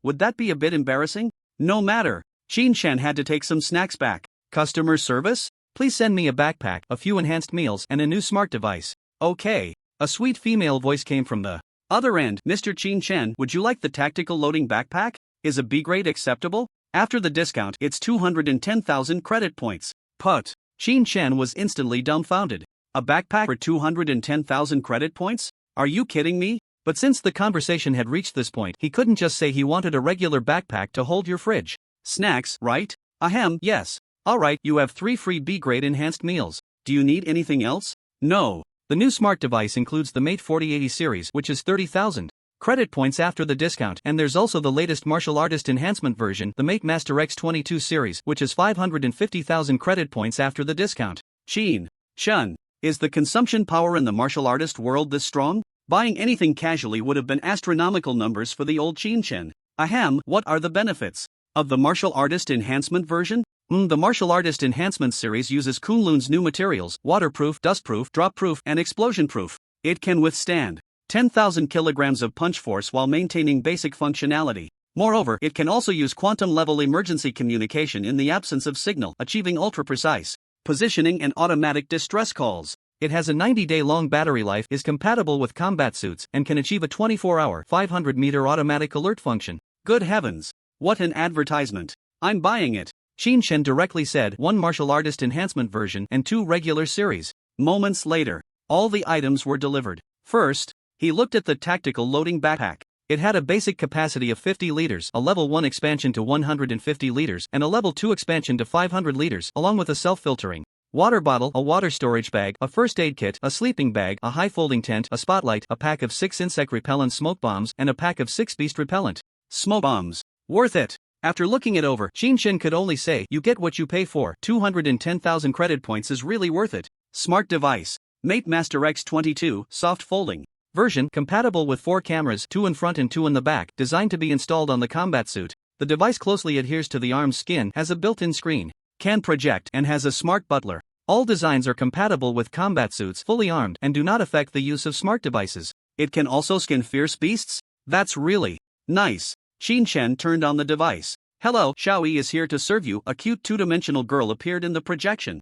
Would that be a bit embarrassing? No matter. Shin-chan had to take some snacks back. Customer service? Please send me a backpack, a few enhanced meals, and a new smart device. Okay. A sweet female voice came from the other end. Mr. Qin Chen, would you like the tactical loading backpack? Is a B grade acceptable? After the discount, it's 210,000 credit points. Put. Qin Chen was instantly dumbfounded. A backpack for 210,000 credit points? Are you kidding me? But since the conversation had reached this point, he couldn't just say he wanted a regular backpack to hold your fridge. Snacks, right? Ahem, yes. Alright, you have 3 free B-grade enhanced meals. Do you need anything else? No. The new smart device includes the Mate 4080 series, which is 30,000 credit points after the discount, and there's also the latest martial artist enhancement version, the Mate Master X22 series, which is 550,000 credit points after the discount. Qin Chen, is the consumption power in the martial artist world this strong? Buying anything casually would have been astronomical numbers for the old Qin Chen. Ahem, what are the benefits of the martial artist enhancement version? The martial artist enhancement series uses Kunlun's new materials, waterproof, dustproof, dropproof, and explosionproof. It can withstand 10,000 kilograms of punch force while maintaining basic functionality. Moreover, it can also use quantum-level emergency communication in the absence of signal, achieving ultra-precise positioning and automatic distress calls. It has a 90-day-long battery life, is compatible with combat suits, and can achieve a 24-hour, 500-meter automatic alert function. Good heavens! What an advertisement! I'm buying it! Qin Chen directly said 1 martial artist enhancement version and 2 regular series. Moments later, all the items were delivered. First, he looked at the tactical loading backpack. It had a basic capacity of 50 liters, a level 1 expansion to 150 liters, and a level 2 expansion to 500 liters, along with a self-filtering water bottle, a water storage bag, a first aid kit, a sleeping bag, a high folding tent, a spotlight, a pack of 6 insect repellent smoke bombs, and a pack of 6 beast repellent smoke bombs. Worth it. After looking it over, Qin Chen could only say, you get what you pay for. 210,000 credit points is really worth it. Smart device. Mate Master X22, soft folding version, compatible with 4 cameras, 2 in front and 2 in the back, designed to be installed on the combat suit. The device closely adheres to the arm's skin, has a built-in screen, can project, and has a smart butler. All designs are compatible with combat suits, fully armed, and do not affect the use of smart devices. It can also skin fierce beasts? That's really nice. Qin Chen turned on the device. Hello, Xiaoyi is here to serve you. A cute 2-dimensional girl appeared in the projection.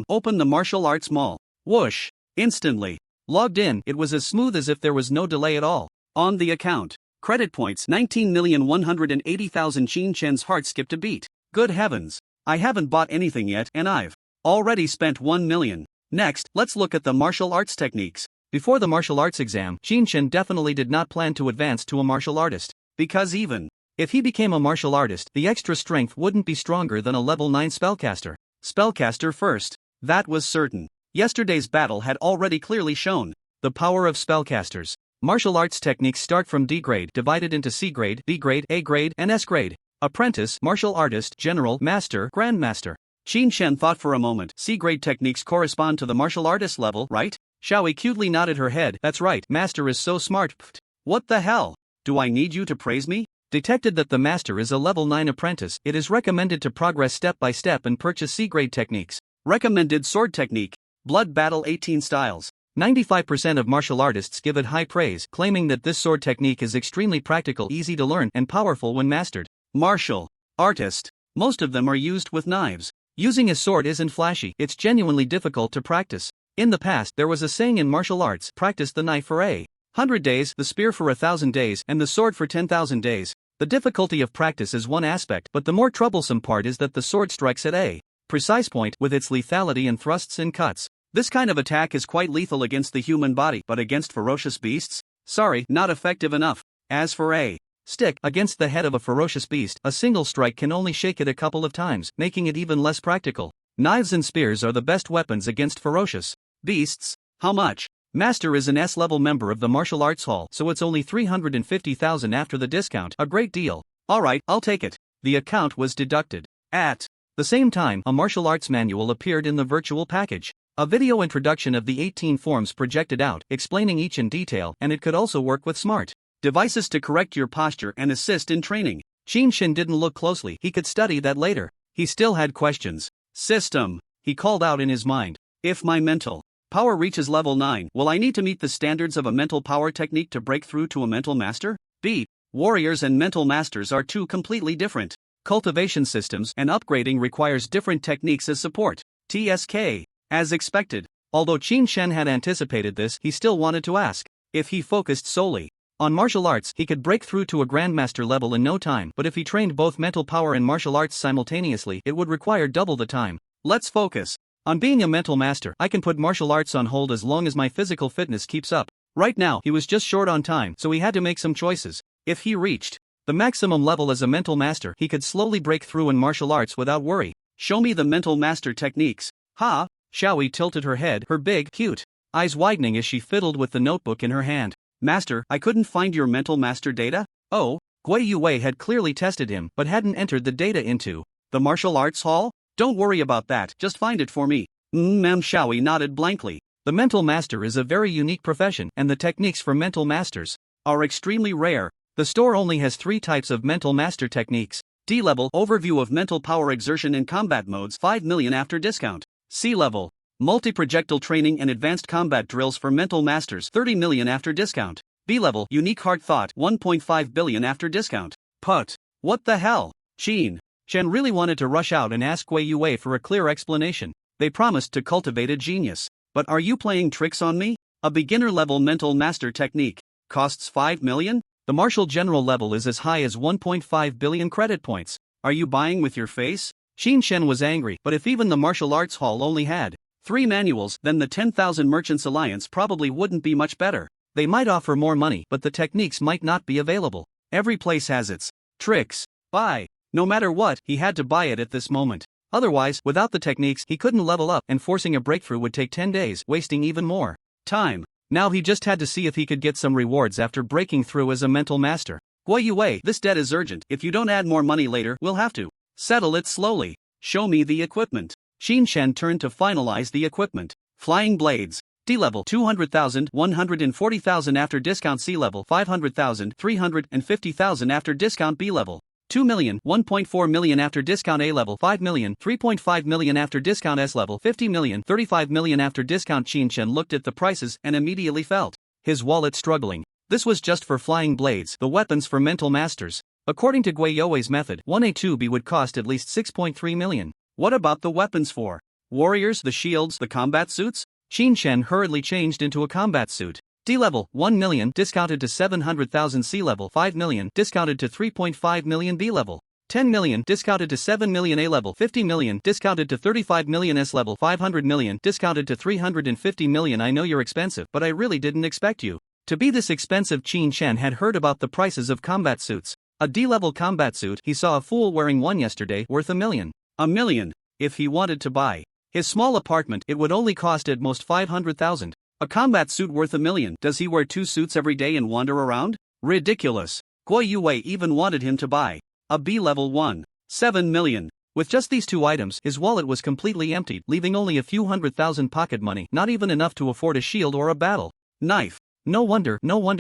Open the martial arts mall. Whoosh. Instantly. Logged in, it was as smooth as if there was no delay at all. On the account. Credit points 19,180,000. Qin Chen's heart skipped a beat. Good heavens. I haven't bought anything yet, and I've already spent 1 million. Next, let's look at the martial arts techniques. Before the martial arts exam, Qin Chen definitely did not plan to advance to a martial artist. Because even if he became a martial artist, the extra strength wouldn't be stronger than a level 9 spellcaster. Spellcaster first. That was certain. Yesterday's battle had already clearly shown the power of spellcasters. Martial arts techniques start from D grade, divided into C grade, B grade, A grade, and S grade. Apprentice, martial artist, general, master, grandmaster. Qin Chen thought for a moment. C grade techniques correspond to the martial artist level, right? Xiaoyi cutely nodded her head. That's right, master is so smart. Pfft. What the hell? Do I need you to praise me? Detected that the master is a level 9 apprentice, it is recommended to progress step by step and purchase C grade techniques. Recommended sword technique. Blood Battle 18 styles. 95% of martial artists give it high praise, claiming that this sword technique is extremely practical, easy to learn, and powerful when mastered. Martial artist. Most of them are used with knives. Using a sword isn't flashy, it's genuinely difficult to practice. In the past, there was a saying in martial arts, practice the knife for 100 days, the spear for 1,000 days, and the sword for 10,000 days. The difficulty of practice is one aspect, but the more troublesome part is that the sword strikes at a precise point with its lethality and thrusts and cuts. This kind of attack is quite lethal against the human body, but against ferocious beasts? Sorry, not effective enough. As for a stick against the head of a ferocious beast, a single strike can only shake it a couple of times, making it even less practical. Knives and spears are the best weapons against ferocious beasts. How much? Master is an S-level member of the Martial Arts Hall, so it's only 350,000 after the discount. A great deal. Alright, I'll take it. The account was deducted. At the same time, a martial arts manual appeared in the virtual package. A video introduction of the 18 forms projected out, explaining each in detail, and it could also work with smart devices to correct your posture and assist in training. Qin Chen didn't look closely, he could study that later. He still had questions. System, he called out in his mind. If my mental power reaches level 9, will I need to meet the standards of a mental power technique to break through to a mental master? B. Warriors and mental masters are two completely different cultivation systems, and upgrading requires different techniques as support. TSK. As expected. Although Qin Shen had anticipated this, he still wanted to ask. If he focused solely on martial arts, he could break through to a grandmaster level in no time, but if he trained both mental power and martial arts simultaneously, it would require double the time. Let's focus on being a mental master. I can put martial arts on hold as long as my physical fitness keeps up. Right now, he was just short on time, so he had to make some choices. If he reached the maximum level as a mental master, he could slowly break through in martial arts without worry. Show me the mental master techniques. Ha! Xiaoyi tilted her head, her big, cute eyes widening as she fiddled with the notebook in her hand. Master, I couldn't find your mental master data? Oh, Gui Yue had clearly tested him, but hadn't entered the data into the martial arts hall? Don't worry about that, just find it for me. Ma'am. Xiaoyi nodded blankly. The mental master is a very unique profession, and the techniques for mental masters are extremely rare. The store only has 3 types of mental master techniques. D-level, overview of mental power exertion in combat modes, 5 million after discount. C-level, multi-projectile training and advanced combat drills for mental masters, 30 million after discount. B-level, unique heart thought, 1.5 billion after discount. Put. What the hell? Qin Shen really wanted to rush out and ask Gui Yue for a clear explanation. They promised to cultivate a genius. But are you playing tricks on me? A beginner-level mental master technique costs 5 million? The martial general level is as high as 1.5 billion credit points. Are you buying with your face? Qin Shen was angry, but if even the martial arts hall only had 3 manuals, then the 10,000 Merchants Alliance probably wouldn't be much better. They might offer more money, but the techniques might not be available. Every place has its tricks. Buy. No matter what, he had to buy it at this moment. Otherwise, without the techniques, he couldn't level up, and forcing a breakthrough would take 10 days, wasting even more time. Now he just had to see if he could get some rewards after breaking through as a mental master. Gui Yue, this debt is urgent. If you don't add more money later, we'll have to settle it slowly. Show me the equipment. Qin Shen turned to finalize the equipment. Flying blades. D-level 200,000, 140,000 after discount. C-level 500,000, 350,000 after discount. B-level 2 million, 1.4 million after discount. A-level 5 million, 3.5 million after discount. S-level 50 million, 35 million after discount. Qin Shen looked at the prices and immediately felt his wallet struggling. This was just for flying blades, the weapons for mental masters. According to Gui Yue's method, one A2B would cost at least 6.3 million. What about the weapons for warriors, the shields, the combat suits? Qin Shen hurriedly changed into a combat suit. D-level, 1 million, discounted to 700,000. C-level, 5 million, discounted to 3.5 million. B-level, 10 million, discounted to 7 million. A-level, 50 million, discounted to 35 million. S-level, 500 million, discounted to 350 million. I know you're expensive, but I really didn't expect you to be this expensive. Qin Shen had heard about the prices of combat suits. A D-level combat suit, he saw a fool wearing one yesterday, worth $1 million. $1 million. If he wanted to buy his small apartment, it would only cost at most 500,000. A combat suit worth $1 million. Does he wear 2 suits every day and wander around? Ridiculous. Gui Yue even wanted him to buy a B-level one. 7 million. With just these 2 items, his wallet was completely emptied, leaving only a few 100,000 pocket money, not even enough to afford a shield or a battle knife. No wonder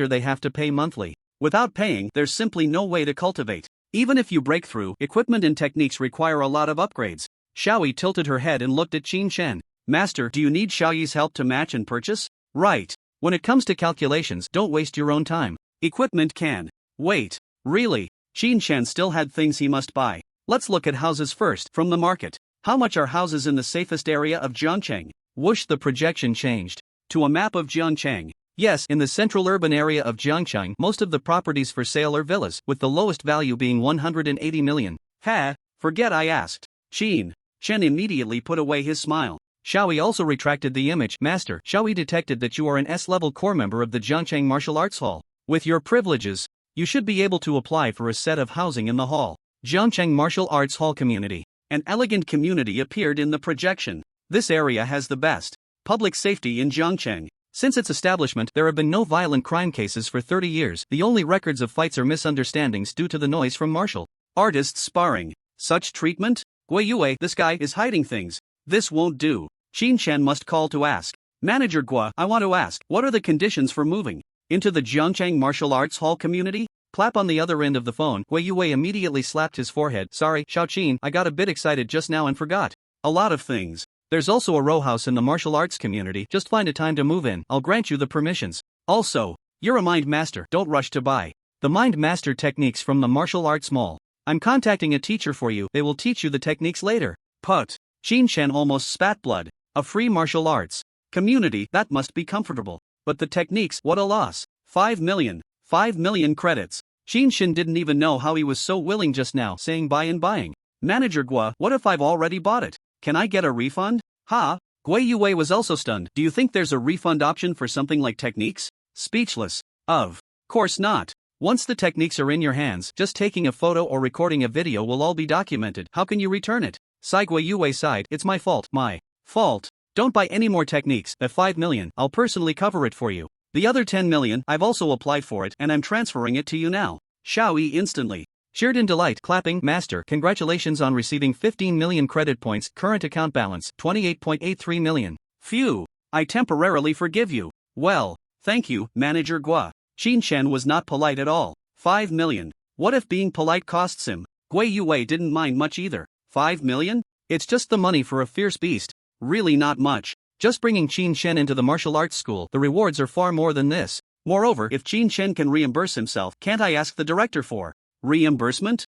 they have to pay monthly. Without paying, there's simply no way to cultivate. Even if you break through, equipment and techniques require a lot of upgrades. Xiaoyi tilted her head and looked at Qin Shen. Master, do you need Xiaoyi's help to match and purchase? Right. When it comes to calculations, don't waste your own time. Equipment can wait. Really? Qin Shen still had things he must buy. Let's look at houses first, from the market. How much are houses in the safest area of Jiangcheng? Whoosh, the projection changed to a map of Jiangcheng. Yes, in the central urban area of Jiangcheng, most of the properties for sale are villas, with the lowest value being 180 million. Ha, forget I asked. Qin Shen immediately put away his smile. Xiaoyi also retracted the image. Master, Xiaoyi detected that you are an S-level core member of the Jiangcheng Martial Arts Hall. With your privileges, you should be able to apply for a set of housing in the hall. Jiangcheng Martial Arts Hall Community. An elegant community appeared in the projection. This area has the best public safety in Jiangcheng. Since its establishment, there have been no violent crime cases for 30 years. The only records of fights are misunderstandings due to the noise from martial artists sparring. Such treatment? Gui Yue, this guy is hiding things. This won't do. Qin Shen must call to ask. Manager Gua, I want to ask, what are the conditions for moving into the Jiangcheng Martial Arts Hall community? Clap on the other end of the phone. Gui Yue immediately slapped his forehead. Sorry, Xiaoqin, I got a bit excited just now and forgot a lot of things. There's also a row house in the martial arts community. Just find a time to move in. I'll grant you the permissions. Also, you're a mind master. Don't rush to buy the mind master techniques from the martial arts mall. I'm contacting a teacher for you. They will teach you the techniques later. Put. Qin Shen almost spat blood. A free martial arts community, that must be comfortable. But the techniques, what a loss. 5 million. 5 million credits. Qin Shen didn't even know how he was so willing just now, saying buy and buying. Manager Gua, what if I've already bought it? Can I get a refund? Ha! Gui Yue was also stunned. Do you think there's a refund option for something like techniques? Speechless. Of course not. Once the techniques are in your hands, just taking a photo or recording a video will all be documented. How can you return it? Gui Yue sighed. It's my fault. My fault. Don't buy any more techniques. At 5 million, I'll personally cover it for you. The other 10 million, I've also applied for it and I'm transferring it to you now. Xiao Yi instantly cheered in delight, clapping. Master, congratulations on receiving 15 million credit points. Current account balance, 28.83 million. Phew. I temporarily forgive you. Well, thank you, Manager Gua. Qin Shen was not polite at all. 5 million. What if being polite costs him? Gui Yue didn't mind much either. 5 million? It's just the money for a fierce beast. Really not much. Just bringing Qin Shen into the martial arts school, the rewards are far more than this. Moreover, if Qin Shen can reimburse himself, can't I ask the director for reimbursement?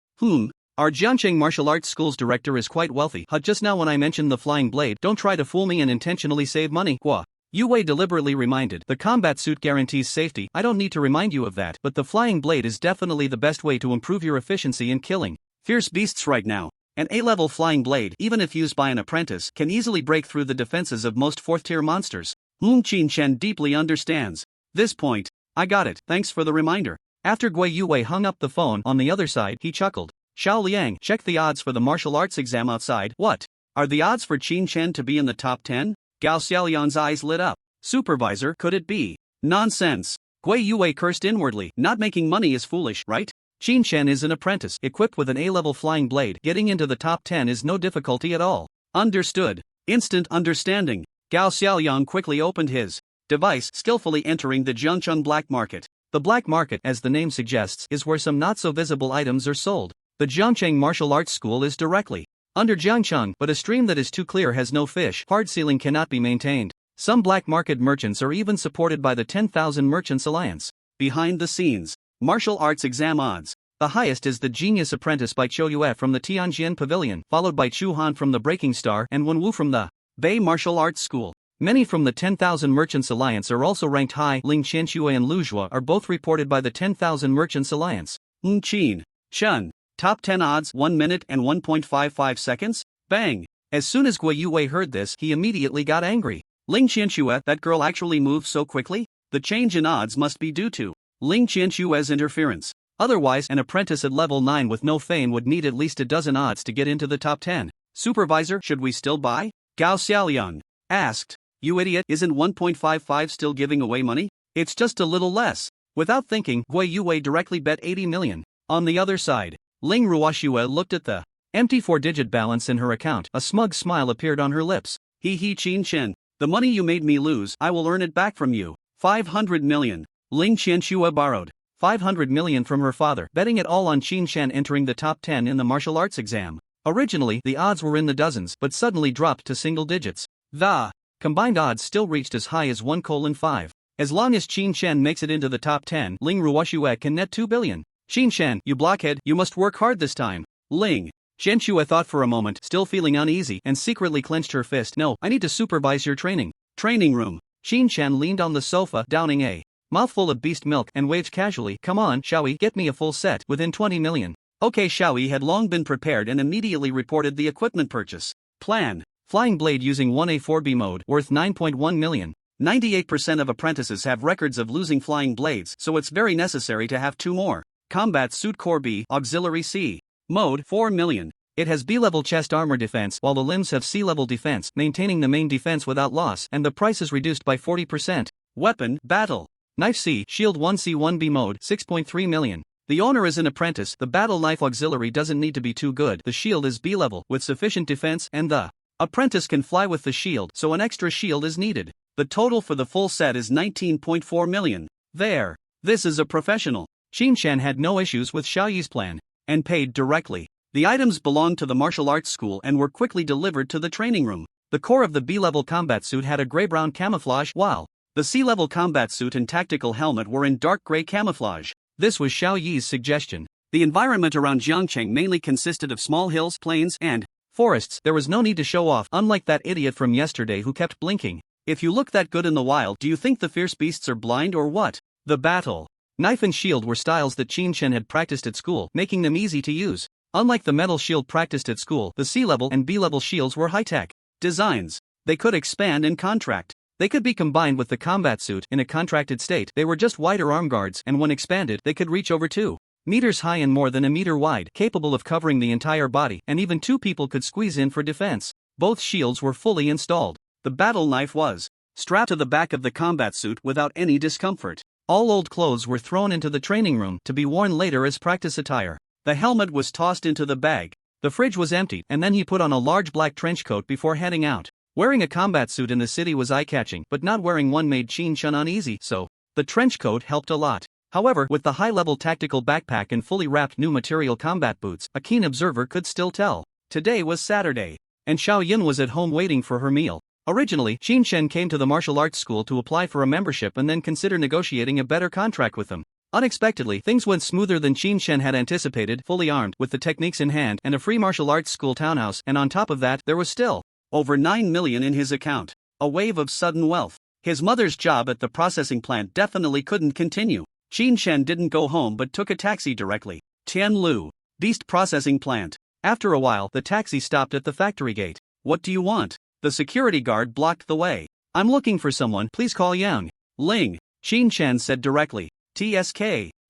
Our Jiangcheng martial arts school's director is quite wealthy. Just now when I mentioned the flying blade, don't try to fool me and intentionally save money. Gua Yue deliberately reminded. The combat suit guarantees safety. I don't need to remind you of that, but the flying blade is definitely the best way to improve your efficiency in killing fierce beasts right now. An A-level flying blade, even if used by an apprentice, can easily break through the defenses of most 4th-tier monsters. Qin Shen deeply understands this point. I got it, thanks for the reminder. After Gui Yue hung up the phone, on the other side, he chuckled. Xiao Liang, check the odds for the martial arts exam outside. What? Are the odds for Qin Shen to be in the top 10? Gao Xiaolian's eyes lit up. Supervisor, could it be? Nonsense. Gui Yue cursed inwardly. Not making money is foolish, right? Qin Shen is an apprentice, equipped with an A-level flying blade. Getting into the top 10 is no difficulty at all. Understood. Instant understanding. Gao Xiaoliang quickly opened his device, skillfully entering the Jiangcheng black market. The black market, as the name suggests, is where some not-so-visible items are sold. The Jiangcheng Martial Arts School is directly under Jiangcheng, but a stream that is too clear has no fish. Hard ceiling cannot be maintained. Some black market merchants are even supported by the 10,000 Merchants Alliance. Behind the scenes. Martial arts exam odds. The highest is the Genius Apprentice by Chou Yue from the Tianjin Pavilion, followed by Chu Han from the Breaking Star and Wen Wu from the Bei Martial Arts School. Many from the 10,000 Merchants Alliance are also ranked high. Ling Qianxue and Lu Zhuo are both reported by the 10,000 Merchants Alliance. Qin Shen. Top 10 odds 1 minute and 1.55 seconds? Bang! As soon as Gui Yue heard this, he immediately got angry. Ling Qianxue, that girl actually moved so quickly? The change in odds must be due to Ling Qianxue's interference. Otherwise, an apprentice at level 9 with no fame would need at least a dozen odds to get into the top 10. Supervisor, should we still buy? Gao Xiaoliang asked. You idiot, isn't 1.55 still giving away money? It's just a little less. Without thinking, Gui Yue directly bet 80 million. On the other side, Ling Ruoxue looked at the empty 4-digit balance in her account. A smug smile appeared on her lips. Hee Qin Shen. The money you made me lose, I will earn it back from you. 500 million. Ling Qianxue borrowed 500 million from her father, betting it all on Qin Shen entering the top 10 in the martial arts exam. Originally, the odds were in the dozens, but suddenly dropped to single digits. The combined odds still reached as high as 1:5. As long as Qin Shen makes it into the top 10, Ling Ruoxue can net 2 billion. Qin Shen, you blockhead, you must work hard this time. Ling Qianxue thought for a moment, still feeling uneasy, and secretly clenched her fist. No, I need to supervise your training. Training room. Qin Shen leaned on the sofa, downing a mouthful of beast milk and waved casually. Come on, Xiaoyi, get me a full set, within 20 million. Okay, Xiaoyi had long been prepared and immediately reported the equipment purchase plan. Flying blade using 1A4B mode, worth 9.1 million. 98% of apprentices have records of losing flying blades, so it's very necessary to have 2 more. Combat Suit Core B, Auxiliary C. Mode, 4 million. It has B-level chest armor defense while the limbs have C-level defense, maintaining the main defense without loss, and the price is reduced by 40%. Weapon, Battle Knife C, Shield 1C1B mode, 6.3 million. The owner is an apprentice. The battle knife auxiliary doesn't need to be too good. The shield is B-level, with sufficient defense, and the apprentice can fly with the shield, so an extra shield is needed. The total for the full set is 19.4 million. There. This is a professional. Qin Shen had no issues with Xiaoyi's plan, and paid directly. The items belonged to the martial arts school and were quickly delivered to the training room. The core of the B-level combat suit had a gray-brown camouflage, while the C-level combat suit and tactical helmet were in dark gray camouflage. This was Xiao Yi's suggestion. The environment around Jiangcheng mainly consisted of small hills, plains, and forests, there was no need to show off, unlike that idiot from yesterday who kept blinking. If you look that good in the wild, do you think the fierce beasts are blind or what? The battle. Knife and shield were styles that Qin Shen had practiced at school, making them easy to use. Unlike the metal shield practiced at school, the C-level and B-level shields were high-tech designs. They could expand and contract. They could be combined with the combat suit. In a contracted state, they were just wider arm guards, and when expanded, they could reach over 2 meters high and more than a meter wide, capable of covering the entire body, and even 2 people could squeeze in for defense. Both shields were fully installed. The battle knife was strapped to the back of the combat suit without any discomfort. All old clothes were thrown into the training room to be worn later as practice attire. The helmet was tossed into the bag. The fridge was emptied, and then he put on a large black trench coat before heading out. Wearing a combat suit in the city was eye-catching, but not wearing one made Qin Shen uneasy, so the trench coat helped a lot. However, with the high-level tactical backpack and fully wrapped new material combat boots, a keen observer could still tell. Today was Saturday, and Xiao Yin was at home waiting for her meal. Originally, Qin Shen came to the martial arts school to apply for a membership and then consider negotiating a better contract with them. Unexpectedly, things went smoother than Qin Shen had anticipated, fully armed, with the techniques in hand, and a free martial arts school townhouse, and on top of that, there was still over 9 million in his account. A wave of sudden wealth. His mother's job at the processing plant definitely couldn't continue. Qin Shen didn't go home but took a taxi directly. Tianlu, Beast Processing Plant. After a while, the taxi stopped at the factory gate. What do you want? The security guard blocked the way. I'm looking for someone, please call Yang Ling, Qin Shen said directly. TSK.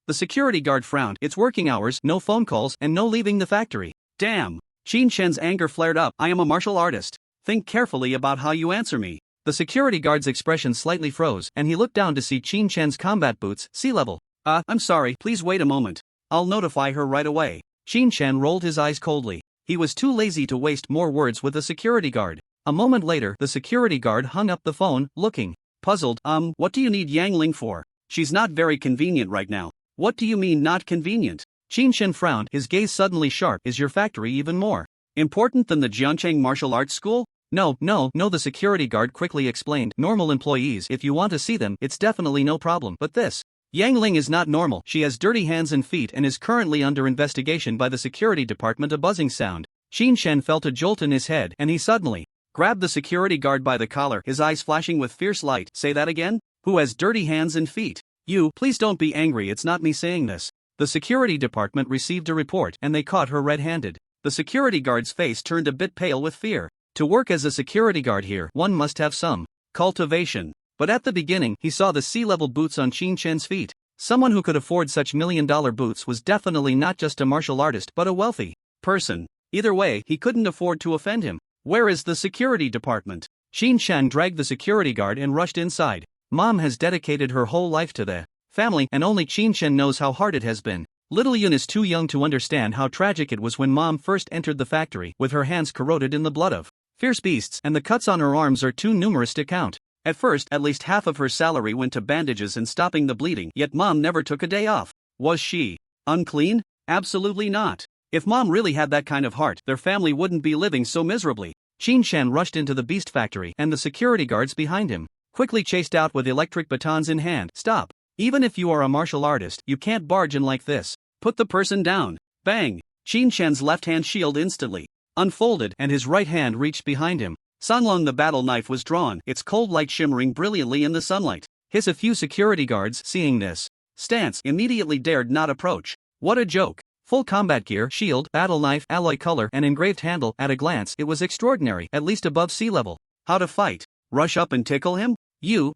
The security guard frowned. It's working hours, no phone calls, and no leaving the factory. Damn. Qin Shen's anger flared up. I am a martial artist. Think carefully about how you answer me. The security guard's expression slightly froze, and he looked down to see Qin Shen's combat boots, C-level. I'm sorry, please wait a moment. I'll notify her right away. Qin Shen rolled his eyes coldly. He was too lazy to waste more words with the security guard. A moment later, the security guard hung up the phone, looking puzzled. What do you need Yang Ling for? She's not very convenient right now. What do you mean not convenient? Qin Shen frowned, his gaze suddenly sharp. Is your factory even more important than the Jiancheng Martial Arts School? No, the security guard quickly explained. Normal employees, if you want to see them, it's definitely no problem. But this Yang Ling is not normal. She has dirty hands and feet and is currently under investigation by the security department. A buzzing sound. Qin Shen felt a jolt in his head, and he suddenly grabbed the security guard by the collar, his eyes flashing with fierce light. Say that again? Who has dirty hands and feet? You, please don't be angry, it's not me saying this. The security department received a report, and they caught her red-handed. The security guard's face turned a bit pale with fear. To work as a security guard here, one must have some cultivation. But at the beginning, he saw the C-level boots on Qin Shen's feet. Someone who could afford such million-dollar boots was definitely not just a martial artist but a wealthy person. Either way, he couldn't afford to offend him. Where is the security department? Qin Shen dragged the security guard and rushed inside. Mom has dedicated her whole life to the family, and only Qin Shen knows how hard it has been. Little Yun is too young to understand how tragic it was when Mom first entered the factory, with her hands corroded in the blood of fierce beasts, and the cuts on her arms are too numerous to count. At first, at least half of her salary went to bandages and stopping the bleeding, yet Mom never took a day off. Was she unclean? Absolutely not. If Mom really had that kind of heart, their family wouldn't be living so miserably. Qin Shen rushed into the beast factory, and the security guards behind him quickly chased out with electric batons in hand. Stop. Even if you are a martial artist, you can't barge in like this. Put the person down. Bang. Qin Shen's left-hand shield instantly unfolded, and his right hand reached behind him. Sanlong the battle knife was drawn, its cold light shimmering brilliantly in the sunlight. A few security guards, seeing this stance, immediately dared not approach. What a joke. Full combat gear, shield, battle knife, alloy color, and engraved handle. At a glance, it was extraordinary, at least above sea level. How to fight? Rush up and tickle him?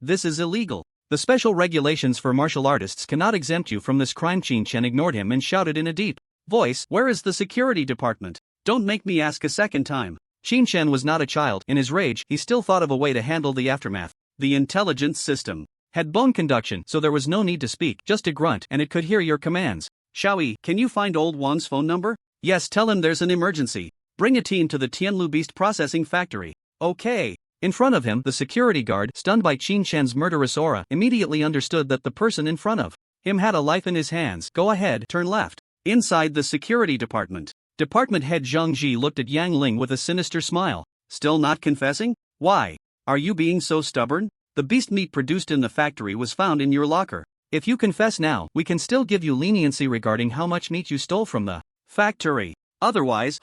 This is illegal. The special regulations for martial artists cannot exempt you from this crime. Qin Shen ignored him and shouted in a deep voice, where is the security department? Don't make me ask a second time. Qin Shen was not a child. In his rage, he still thought of a way to handle the aftermath. The intelligence system had bone conduction, so there was no need to speak, just a grunt, and it could hear your commands. Xiaoyi, can you find old Wan's phone number? Yes, tell him there's an emergency. Bring a team to the Tianlu Beast Processing Factory. Okay. In front of him, the security guard, stunned by Qin Shen's murderous aura, immediately understood that the person in front of him had a life in his hands. Go ahead, turn left. Inside the security department, Department head Zhang Ji looked at Yang Ling with a sinister smile. Still not confessing? Why? Are you being so stubborn? The beast meat produced in the factory was found in your locker. If you confess now, we can still give you leniency regarding how much meat you stole from the factory. Otherwise,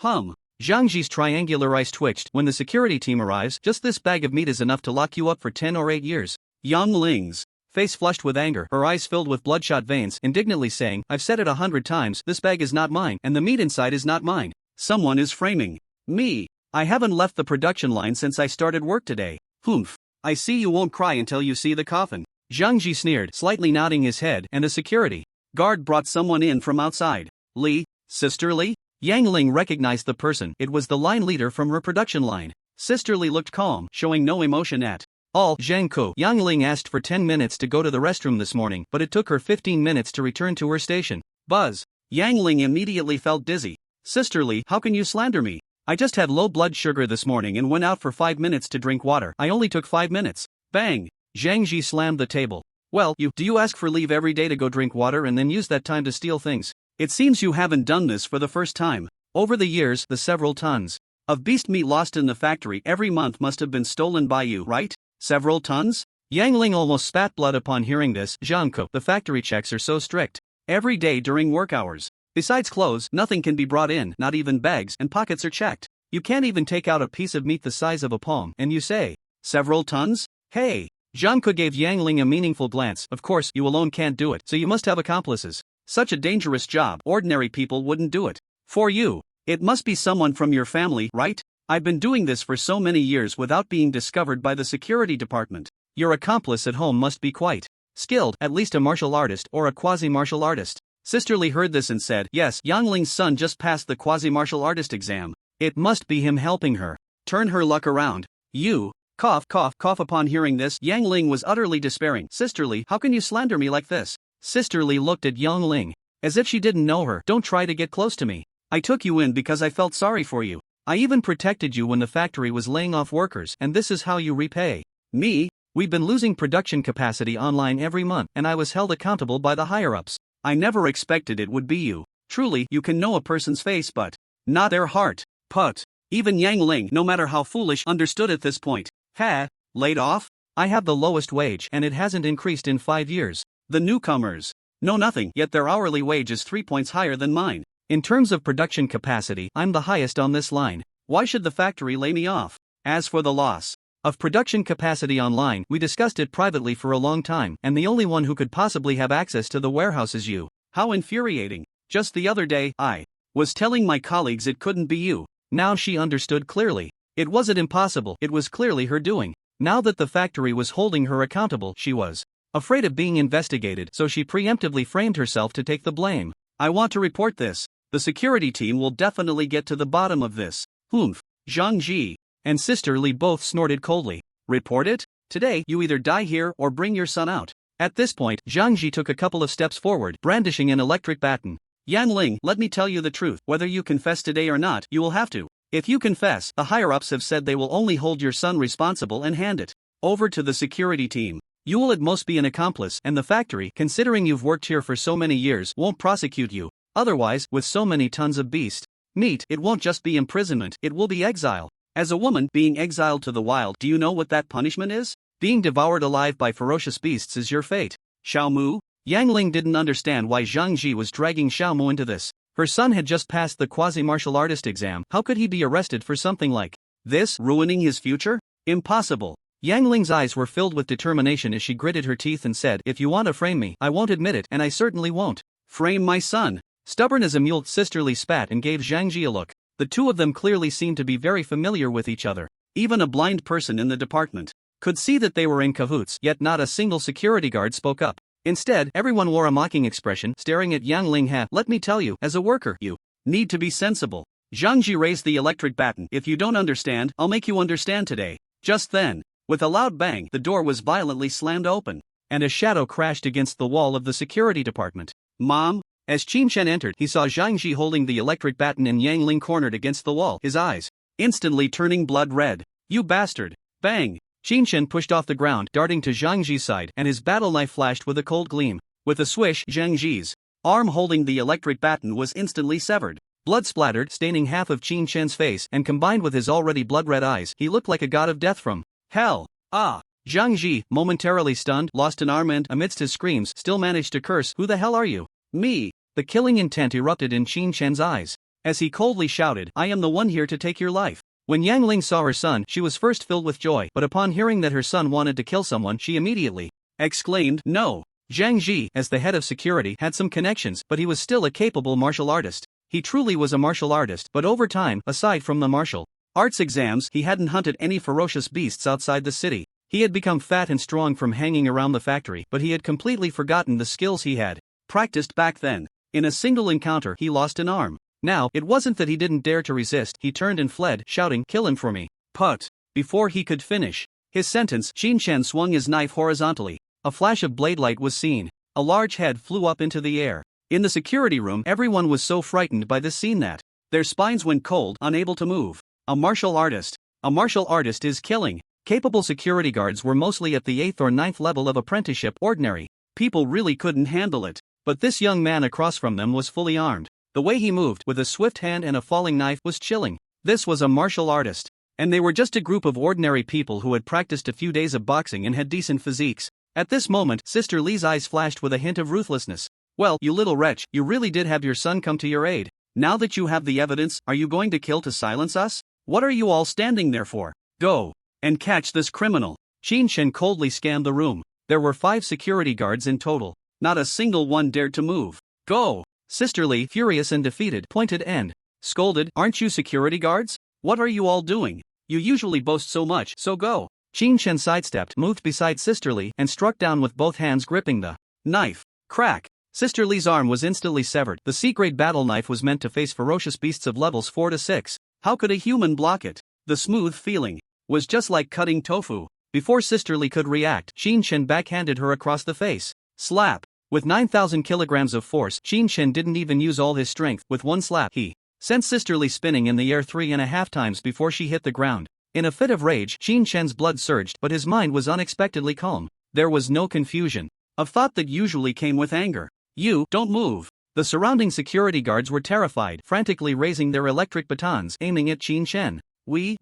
Zhang Ji's triangular eyes twitched. When the security team arrives, just this bag of meat is enough to lock you up for 10 or 8 years. Yang Ling's face flushed with anger, her eyes filled with bloodshot veins, indignantly saying, I've said it 100 times, this bag is not mine, and the meat inside is not mine. Someone is framing me. I haven't left the production line since I started work today. Humph. I see you won't cry until you see the coffin. Zhang Ji sneered, slightly nodding his head, and a security guard brought someone in from outside. Li, Sister Li? Yang Ling recognized the person. It was the line leader from her production line. Sister Li looked calm, showing no emotion at all. Zhang Ku. Yang Ling asked for 10 minutes to go to the restroom this morning, but it took her 15 minutes to return to her station. Buzz. Yang Ling immediately felt dizzy. Sister Li, how can you slander me? I just had low blood sugar this morning and went out for 5 minutes to drink water. I only took 5 minutes. Bang. Zhang Ji slammed the table. Well, do you ask for leave every day to go drink water and then use that time to steal things? It seems you haven't done this for the first time. Over the years, the several tons of beast meat lost in the factory every month must have been stolen by you, right? Several tons? Yang Ling almost spat blood upon hearing this. Zhangko, the factory checks are so strict. Every day during work hours. Besides clothes, nothing can be brought in, not even bags, and pockets are checked. You can't even take out a piece of meat the size of a palm, and you say, several tons? Hey! Zhangko gave Yang Ling a meaningful glance. Of course, you alone can't do it, so you must have accomplices. Such a dangerous job, ordinary people wouldn't do it. For you, it must be someone from your family, right? I've been doing this for so many years without being discovered by the security department. Your accomplice at home must be quite skilled, at least a martial artist or a quasi-martial artist. Sister Li heard this and said, yes, Yang Ling's son just passed the quasi-martial artist exam. It must be him helping her turn her luck around. You, cough, cough, cough. Upon hearing this, Yang Ling was utterly despairing. Sister Li, how can you slander me like this? Sister Li looked at Yang Ling as if she didn't know her. Don't try to get close to me. I took you in because I felt sorry for you. I even protected you when the factory was laying off workers, and this is how you repay me. We've been losing production capacity online every month, and I was held accountable by the higher-ups. I never expected it would be you. Truly, you can know a person's face but not their heart. Put. Even Yang Ling, no matter how foolish, understood at this point. Ha! Laid off? I have the lowest wage and it hasn't increased in 5 years. The newcomers know nothing, yet their hourly wage is 3 points higher than mine. In terms of production capacity, I'm the highest on this line. Why should the factory lay me off? As for the loss of production capacity online, we discussed it privately for a long time, and the only one who could possibly have access to the warehouse is you. How infuriating. Just the other day, I was telling my colleagues it couldn't be you. Now she understood clearly. It wasn't impossible, it was clearly her doing. Now that the factory was holding her accountable, she was afraid of being investigated, so she preemptively framed herself to take the blame. I want to report this. The security team will definitely get to the bottom of this. Humph. Zhang Ji and Sister Li both snorted coldly. Report it? Today, you either die here or bring your son out. At this point, Zhang Ji took a couple of steps forward, brandishing an electric baton. Yan Ling, let me tell you the truth. Whether you confess today or not, you will have to. If you confess, the higher-ups have said they will only hold your son responsible and hand it over to the security team. You will at most be an accomplice, and the factory, considering you've worked here for so many years, won't prosecute you. Otherwise, with so many tons of beast meat, it won't just be imprisonment, it will be exile. As a woman, being exiled to the wild, do you know what that punishment is? Being devoured alive by ferocious beasts is your fate. Xiaomu? Yang Ling didn't understand why Zhang Ji was dragging Xiaomu into this. Her son had just passed the quasi-martial artist exam. How could he be arrested for something like this, ruining his future? Impossible. Yang Ling's eyes were filled with determination as she gritted her teeth and said, if you want to frame me, I won't admit it, and I certainly won't frame my son. Stubborn as a mule, Sister Li spat and gave Zhang Ji a look. The two of them clearly seemed to be very familiar with each other. Even a blind person in the department could see that they were in cahoots, yet not a single security guard spoke up. Instead, everyone wore a mocking expression, staring at Yang Ling. Let me tell you, as a worker, you need to be sensible. Zhang Ji raised the electric baton. If you don't understand, I'll make you understand today. Just then, with a loud bang, the door was violently slammed open, and a shadow crashed against the wall of the security department. Mom? As Qin Shen entered, he saw Zhang Ji holding the electric baton and Yang Ling cornered against the wall, his eyes instantly turning blood red. You bastard! Bang! Qin Shen pushed off the ground, darting to Zhang Ji's side, and his battle knife flashed with a cold gleam. With a swish, Zhang Ji's arm holding the electric baton was instantly severed. Blood splattered, staining half of Qin Shen's face, and combined with his already blood-red eyes, he looked like a god of death from hell. Ah! Zhang Ji, momentarily stunned, lost an arm and, amidst his screams, still managed to curse, who the hell are you? Me! The killing intent erupted in Qin Shen's eyes. as he coldly shouted, "I am the one here to take your life." When Yang Ling saw her son, she was first filled with joy, but upon hearing that her son wanted to kill someone, she immediately exclaimed, "No." Zhang Ji, as the head of security, had some connections, but he was still a capable martial artist. He truly was a martial artist, but over time, aside from the martial arts exams, he hadn't hunted any ferocious beasts outside the city. He had become fat and strong from hanging around the factory, but he had completely forgotten the skills he had practiced back then. In a single encounter, he lost an arm. Now, it wasn't that he didn't dare to resist, he turned and fled, shouting, "Kill him for me." But before he could finish his sentence, Qin Shen swung his knife horizontally. A flash of blade light was seen. A large head flew up into the air. In the security room, everyone was so frightened by this scene that their spines went cold, unable to move. A martial artist. A martial artist is killing. Capable security guards were mostly at the 8th or 9th level of apprenticeship. Ordinary people really couldn't handle it. But this young man across from them was fully armed. The way he moved, with a swift hand and a falling knife, was chilling. This was a martial artist. And they were just a group of ordinary people who had practiced a few days of boxing and had decent physiques. At this moment, Sister Li's eyes flashed with a hint of ruthlessness. "Well, you little wretch, you really did have your son come to your aid. Now that you have the evidence, are you going to kill to silence us? What are you all standing there for? Go and catch this criminal." Qin Shen coldly scanned the room. There were 5 security guards in total. Not a single one dared to move. "Go!" Sister Li, furious and defeated, pointed and scolded, "Aren't you security guards? What are you all doing? You usually boast so much, so go." Qin Shen sidestepped, moved beside Sister Li, and struck down with both hands gripping the knife. Crack! Sister Li's arm was instantly severed. The C-grade battle knife was meant to face ferocious beasts of levels 4 to 6. How could a human block it? The smooth feeling was just like cutting tofu. Before Sister Li could react, Qin Shen backhanded her across the face. Slap! With 9,000 kilograms of force, Qin Shen didn't even use all his strength. With one slap, he sent Sister Li spinning in the air 3.5 times before she hit the ground. In a fit of rage, Qin Shen's blood surged, but his mind was unexpectedly calm. There was no confusion of thought that usually came with anger. "You, don't move." The surrounding security guards were terrified, frantically raising their electric batons, aiming at Qin Shen. We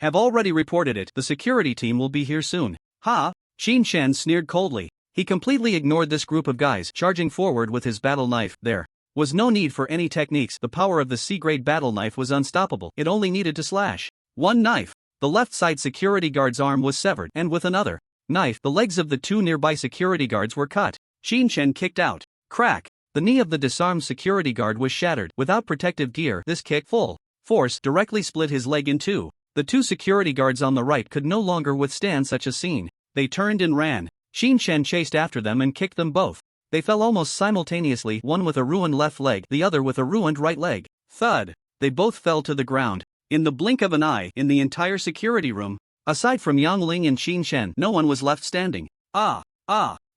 have already reported it. The security team will be here soon." "Ha!" Qin Shen sneered coldly. He completely ignored this group of guys, charging forward with his battle knife. There was no need for any techniques. The power of the C-grade battle knife was unstoppable. It only needed to slash one knife. The left side security guard's arm was severed, and with another knife, the legs of the 2 nearby security guards were cut. Qin Shen kicked out. Crack! The knee of the disarmed security guard was shattered. Without protective gear, this kick, full force, directly split his leg in 2. The 2 security guards on the right could no longer withstand such a scene. They turned and ran. Qin Shen chased after them and kicked them both. They fell almost simultaneously, one with a ruined left leg, the other with a ruined right leg. Thud! They both fell to the ground. In the blink of an eye, in the entire security room, aside from Yang Ling and Qin Shen, no one was left standing. "Ah!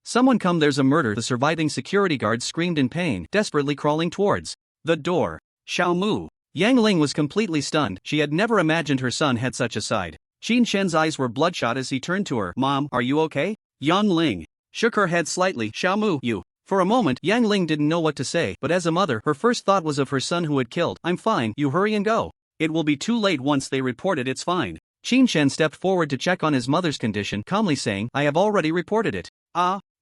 Someone come, there's a murder!" The surviving security guards screamed in pain, desperately crawling towards the door. "Xiao Mu!" Yang Ling was completely stunned. She had never imagined her son had such a side. Qin Shen's eyes were bloodshot as he turned to her. "Mom, are you okay?" Yang Ling shook her head slightly. "Xiao Mu, you." For a moment, Yang Ling didn't know what to say, but as a mother, her first thought was of her son who had killed. "I'm fine, you hurry and go. It will be too late once they report it, it's fine." Qin Shen stepped forward to check on his mother's condition, calmly saying, "I have already reported it."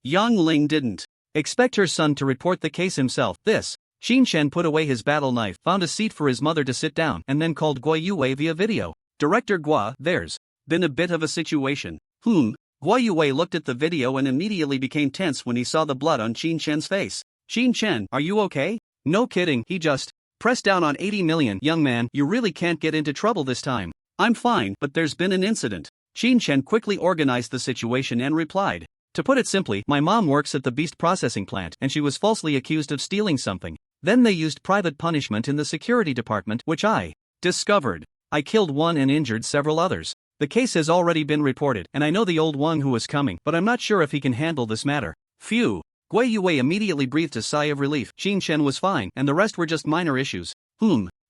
Yang Ling didn't expect her son to report the case himself. Qin Shen put away his battle knife, found a seat for his mother to sit down, and then called Guo Yue via video. "Director Guo, there's been a bit of a situation." Guo Yue looked at the video and immediately became tense when he saw the blood on Qin Shen's face. "Qin Shen, are you okay?" "No kidding, he just pressed down on 80 million. Young man, you really can't get into trouble this time." "I'm fine, but there's been an incident." Qin Shen quickly organized the situation and replied. "To put it simply, my mom works at the beast processing plant and she was falsely accused of stealing something. Then they used private punishment in the security department, which I discovered. I killed one and injured several others. The case has already been reported, and I know the old Wang who is coming, but I'm not sure if he can handle this matter." Phew! Guo Yue immediately breathed a sigh of relief. Qin Shen was fine, and the rest were just minor issues.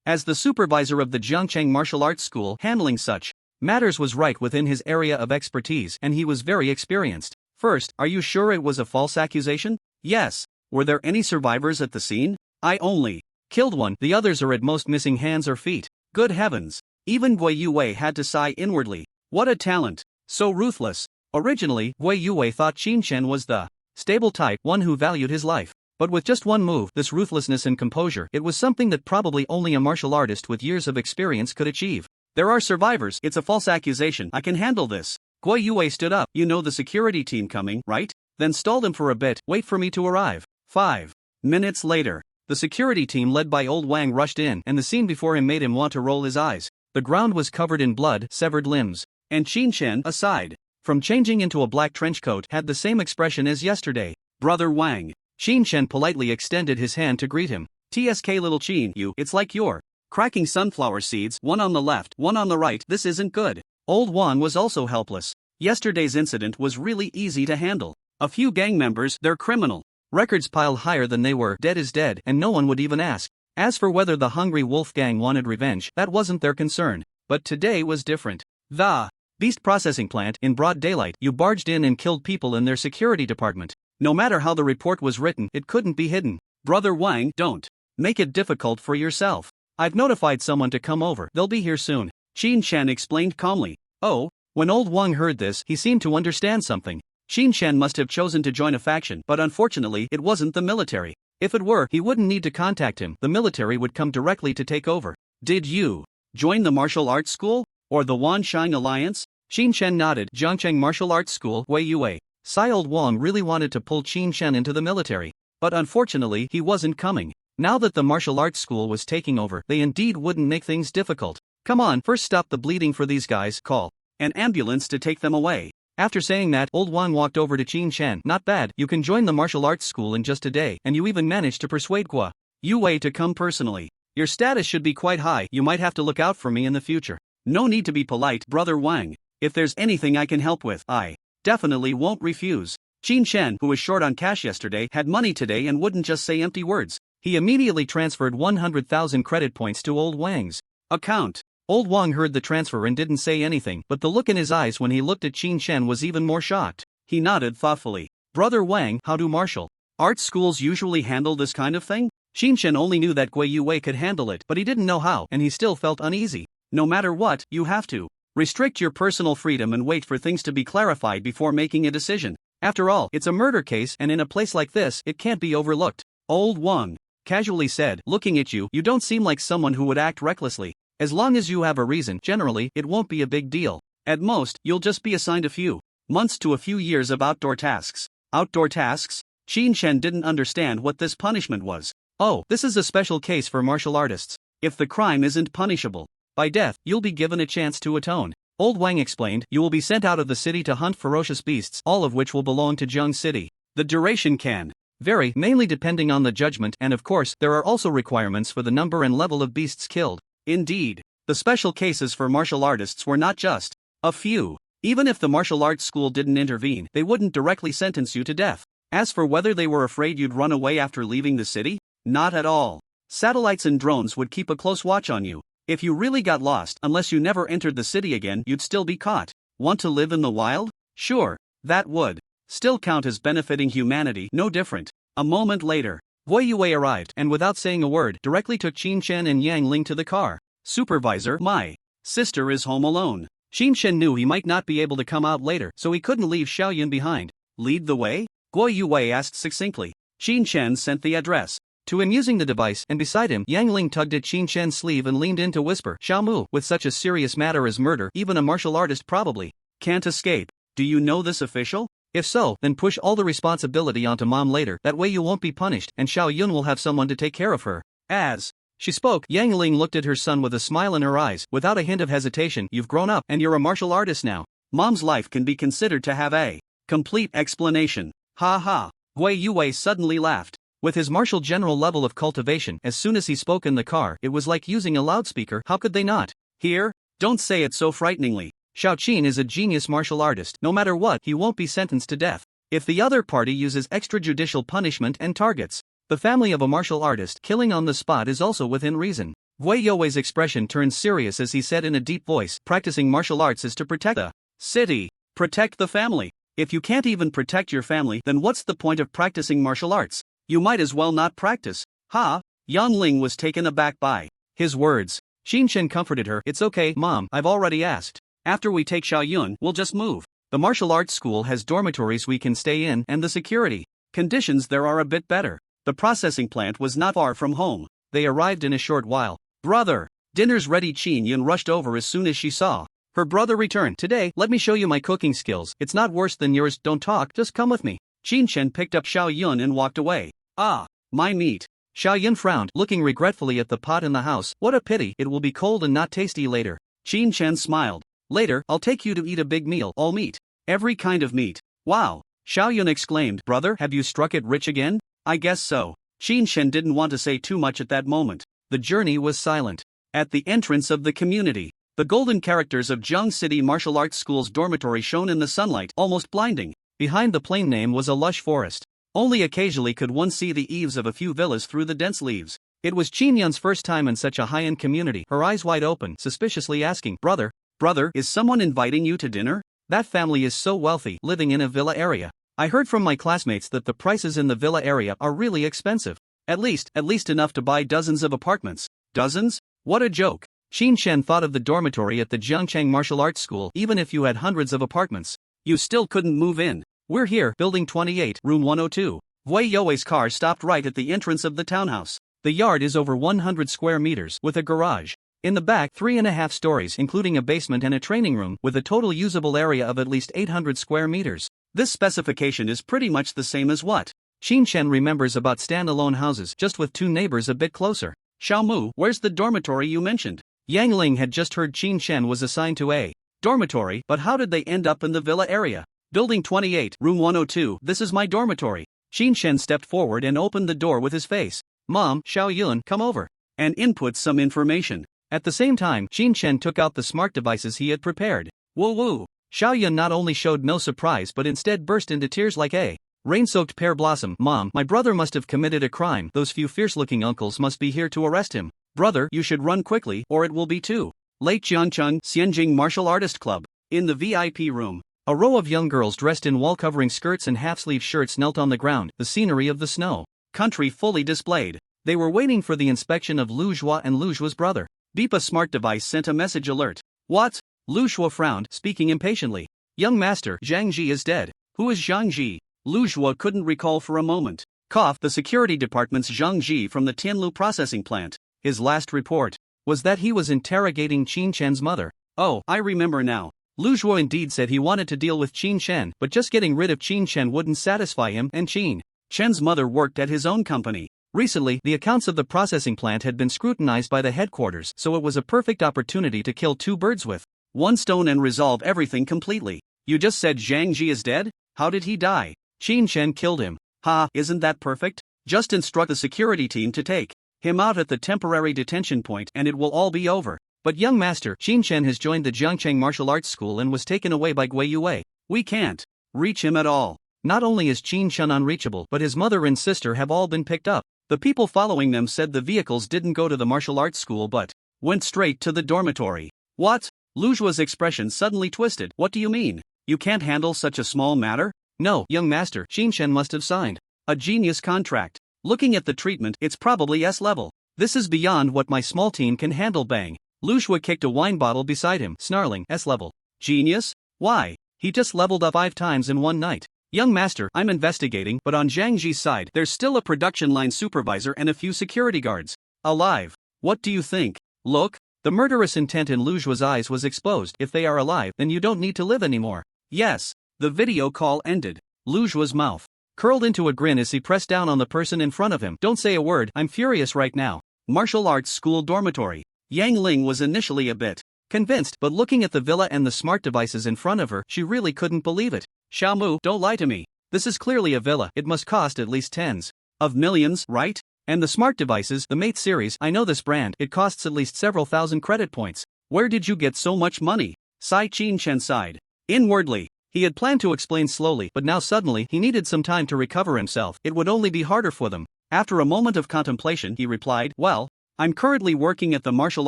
As the supervisor of the Jiangcheng Martial Arts School, handling such matters was right within his area of expertise, and he was very experienced. "First, are you sure it was a false accusation?" "Yes." "Were there any survivors at the scene?" "I only killed one, the others are at most missing hands or feet." "Good heavens." Even Guo Yue had to sigh inwardly. What a talent! So ruthless. Originally, Guo Yue thought Qin Shen was the stable type, one who valued his life. But with just one move, this ruthlessness and composure, it was something that probably only a martial artist with years of experience could achieve. There are survivors, it's a false accusation, I can handle this. Guo Yue stood up, you know the security team coming, right? Then stalled him for a bit, wait for me to arrive. 5 minutes later, the security team led by old Wang rushed in, and the scene before him made him want to roll his eyes. The ground was covered in blood, severed limbs, and Qin Shen, aside from changing into a black trench coat, had the same expression as yesterday. Brother Wang. Qin Shen politely extended his hand to greet him. TSK little Qin, it's like you're cracking sunflower seeds, one on the left, one on the right, this isn't good. Old Wang was also helpless. Yesterday's incident was really easy to handle. A few gang members, they're criminal records piled higher than they were, dead is dead, and no one would even ask. As for whether the hungry wolf gang wanted revenge, that wasn't their concern. But today was different. The beast processing plant, in broad daylight, you barged in and killed people in their security department. No matter how the report was written, it couldn't be hidden. Brother Wang, don't make it difficult for yourself. I've notified someone to come over, they'll be here soon. Qin Shen explained calmly. Oh, when old Wang heard this, he seemed to understand something. Qin Shen must have chosen to join a faction, but unfortunately, it wasn't the military. If it were, he wouldn't need to contact him, the military would come directly to take over. Did you join the martial arts school? Or the Wansheng Alliance? Qin Shen nodded. Zhangcheng Martial Arts School, Wei Yue. Sai old Wang really wanted to pull Qin Shen into the military. But unfortunately, he wasn't coming. Now that the martial arts school was taking over, they indeed wouldn't make things difficult. Come on, first stop the bleeding for these guys, call an ambulance to take them away. After saying that, old Wang walked over to Qin Shen. Not bad, you can join the martial arts school in just a day, and you even managed to persuade Guo Yue to come personally. Your status should be quite high, you might have to look out for me in the future. No need to be polite, Brother Wang. If there's anything I can help with, I definitely won't refuse. Qin Shen, who was short on cash yesterday, had money today and wouldn't just say empty words. He immediately transferred 100,000 credit points to old Wang's account. Old Wang heard the transfer and didn't say anything, but the look in his eyes when he looked at Qin Shen was even more shocked. He nodded thoughtfully. Brother Wang, how do martial arts schools usually handle this kind of thing? Qin Shen only knew that Guo Yue could handle it, but he didn't know how, and he still felt uneasy. No matter what, you have to restrict your personal freedom and wait for things to be clarified before making a decision. After all, it's a murder case, and in a place like this, it can't be overlooked. Old Wang casually said, looking at you, you don't seem like someone who would act recklessly. As long as you have a reason, generally, it won't be a big deal. At most, you'll just be assigned a few months to a few years of outdoor tasks. Outdoor tasks? Qin Shen didn't understand what this punishment was. Oh, this is a special case for martial artists. If the crime isn't punishable by death, you'll be given a chance to atone. Old Wang explained, you will be sent out of the city to hunt ferocious beasts, all of which will belong to Zheng City. The duration can vary, mainly depending on the judgment, and of course, there are also requirements for the number and level of beasts killed. Indeed, the special cases for martial artists were not just a few. Even if the martial arts school didn't intervene, they wouldn't directly sentence you to death. As for whether they were afraid you'd run away after leaving the city, not at all. Satellites and drones would keep a close watch on you. If you really got lost, unless you never entered the city again, you'd still be caught. Want to live in the wild? Sure, that would still count as benefiting humanity, no different. A moment later, Guo Yue arrived, and without saying a word, directly took Qin Shen and Yang Ling to the car. Supervisor, my sister is home alone. Qin Shen knew he might not be able to come out later, so he couldn't leave Xiaoyun behind. Lead the way? Guo Yue asked succinctly. Qin Shen sent the address to him using the device, and beside him, Yang Ling tugged at Qin Shen's sleeve and leaned in to whisper, Xiaomu, with such a serious matter as murder, even a martial artist probably can't escape. Do you know this official? If so, then push all the responsibility onto mom later, that way you won't be punished, and Xiaoyun will have someone to take care of her. As she spoke, Yang Ling looked at her son with a smile in her eyes, without a hint of hesitation. You've grown up, and you're a martial artist now. Mom's life can be considered to have a complete explanation. Ha ha. Guo Yue suddenly laughed. With his martial general level of cultivation, as soon as he spoke in the car, it was like using a loudspeaker. How could they not hear? Don't say it so frighteningly. Xiaoqin is a genius martial artist. No matter what, he won't be sentenced to death. If the other party uses extrajudicial punishment and targets the family of a martial artist, killing on the spot is also within reason. Guo Yue's expression turned serious as he said in a deep voice, practicing martial arts is to protect the city. Protect the family. If you can't even protect your family, then what's the point of practicing martial arts? You might as well not practice. Ha! Yang Ling was taken aback by his words. Qin Shen comforted her. It's okay, Mom, I've already asked. After we take Xiaoyun, we'll just move. The martial arts school has dormitories we can stay in, and the security conditions there are a bit better. The processing plant was not far from home. They arrived in a short while. Brother! Dinner's ready. Chin Yun rushed over as soon as she saw her brother return. Today, let me show you my cooking skills. It's not worse than yours. Don't talk, just come with me. Chin Chen picked up Xiao Yun and walked away. Ah, my meat. Xiao Yun frowned, looking regretfully at the pot in the house. What a pity, it will be cold and not tasty later. Chin Chen smiled. Later, I'll take you to eat a big meal. All meat. Every kind of meat. Wow. Xiao Yun exclaimed. Brother, have you struck it rich again? I guess so. Chin Chen didn't want to say too much at that moment. The journey was silent. At the entrance of the community, the golden characters of Zheng City Martial Arts School's dormitory shone in the sunlight, almost blinding. Behind the plain name was a lush forest. Only occasionally could one see the eaves of a few villas through the dense leaves. It was Chin Yun's first time in such a high-end community, her eyes wide open, suspiciously asking, Brother, is someone inviting you to dinner? That family is so wealthy, living in a villa area. I heard from my classmates that the prices in the villa area are really expensive. At least enough to buy dozens of apartments. Dozens? What a joke. Chin Chen thought of the dormitory at the Jiangcheng Martial Arts School. Even if you had hundreds of apartments, you still couldn't move in. We're here, building 28, room 102. Wei You's car stopped right at the entrance of the townhouse. The yard is over 100 square meters, with a garage. In the back, 3.5 stories, including a basement and a training room, with a total usable area of at least 800 square meters. This specification is pretty much the same as what Chin Chen remembers about standalone houses, just with two neighbors a bit closer. Xiaomu, where's the dormitory you mentioned? Yang Ling had just heard Chin Chen was assigned to a dormitory, but how did they end up in the villa area? Building 28, room 102, this is my dormitory. Chin Chen stepped forward and opened the door with his face. Mom, Xiao Yun, come over and input some information. At the same time, Chin Chen took out the smart devices he had prepared. Woo woo. Xiao Yun not only showed no surprise but instead burst into tears like a rain-soaked pear blossom. Mom, my brother must have committed a crime. Those few fierce-looking uncles must be here to arrest him. Brother, you should run quickly, or it will be too late. Jiangcheng Xianjing Martial Artist Club. In the VIP room, a row of young girls dressed in wall-covering skirts and half-sleeve shirts knelt on the ground, the scenery of the snow country fully displayed. They were waiting for the inspection of Lu Zhua and Lu Zhua's brother. Beep, a smart device sent a message alert. What? Lu Zhua frowned, speaking impatiently. Young master, Zhang Ji is dead. Who is Zhang Ji? Lu Zhua couldn't recall for a moment. Cough, the security department's Zhang Ji from the Tianlu processing plant. His last report was that he was interrogating Chin Chen's mother. Oh, I remember now. Lu Zhua indeed said he wanted to deal with Chin Chen, but just getting rid of Chin Chen wouldn't satisfy him, and Chin Chen's mother worked at his own company. Recently, the accounts of the processing plant had been scrutinized by the headquarters, so it was a perfect opportunity to kill two birds with one stone and resolve everything completely. You just said Zhang Ji is dead? How did he die? Chin Chen killed him. Ha, isn't that perfect? Just instruct the security team to take him out at the temporary detention point and it will all be over. But young master, Chin Chen has joined the Jiangcheng Martial Arts School and was taken away by Gui Yue. We can't reach him at all. Not only is Chin Chen unreachable, but his mother and sister have all been picked up. The people following them said the vehicles didn't go to the martial arts school but went straight to the dormitory. What? Lu Zhua's expression suddenly twisted. What do you mean? You can't handle such a small matter? No, young master, Chin Chen must have signed a genius contract. Looking at the treatment, it's probably S-level. This is beyond what my small team can handle. Bang. Lu Zhua kicked a wine bottle beside him, snarling, S-level. Genius? Why? He just leveled up 5 times in one night. Young master, I'm investigating, but on Zhang Ji's side, there's still a production line supervisor and a few security guards alive. What do you think? Look, the murderous intent in Lu Zhua's eyes was exposed. If they are alive, then you don't need to live anymore. Yes. The video call ended. Lu Zhua's mouth curled into a grin as he pressed down on the person in front of him. Don't say a word, I'm furious right now. Martial arts school dormitory. Yang Ling was initially a bit convinced, but looking at the villa and the smart devices in front of her, she really couldn't believe it. Xiaomu, don't lie to me. This is clearly a villa. It must cost at least tens of millions, right? And the smart devices, the Mate series, I know this brand, it costs at least several thousand credit points. Where did you get so much money? Chin Chen sighed. Inwardly, he had planned to explain slowly, but now suddenly he needed some time to recover himself. It would only be harder for them. After a moment of contemplation, he replied, well, I'm currently working at the martial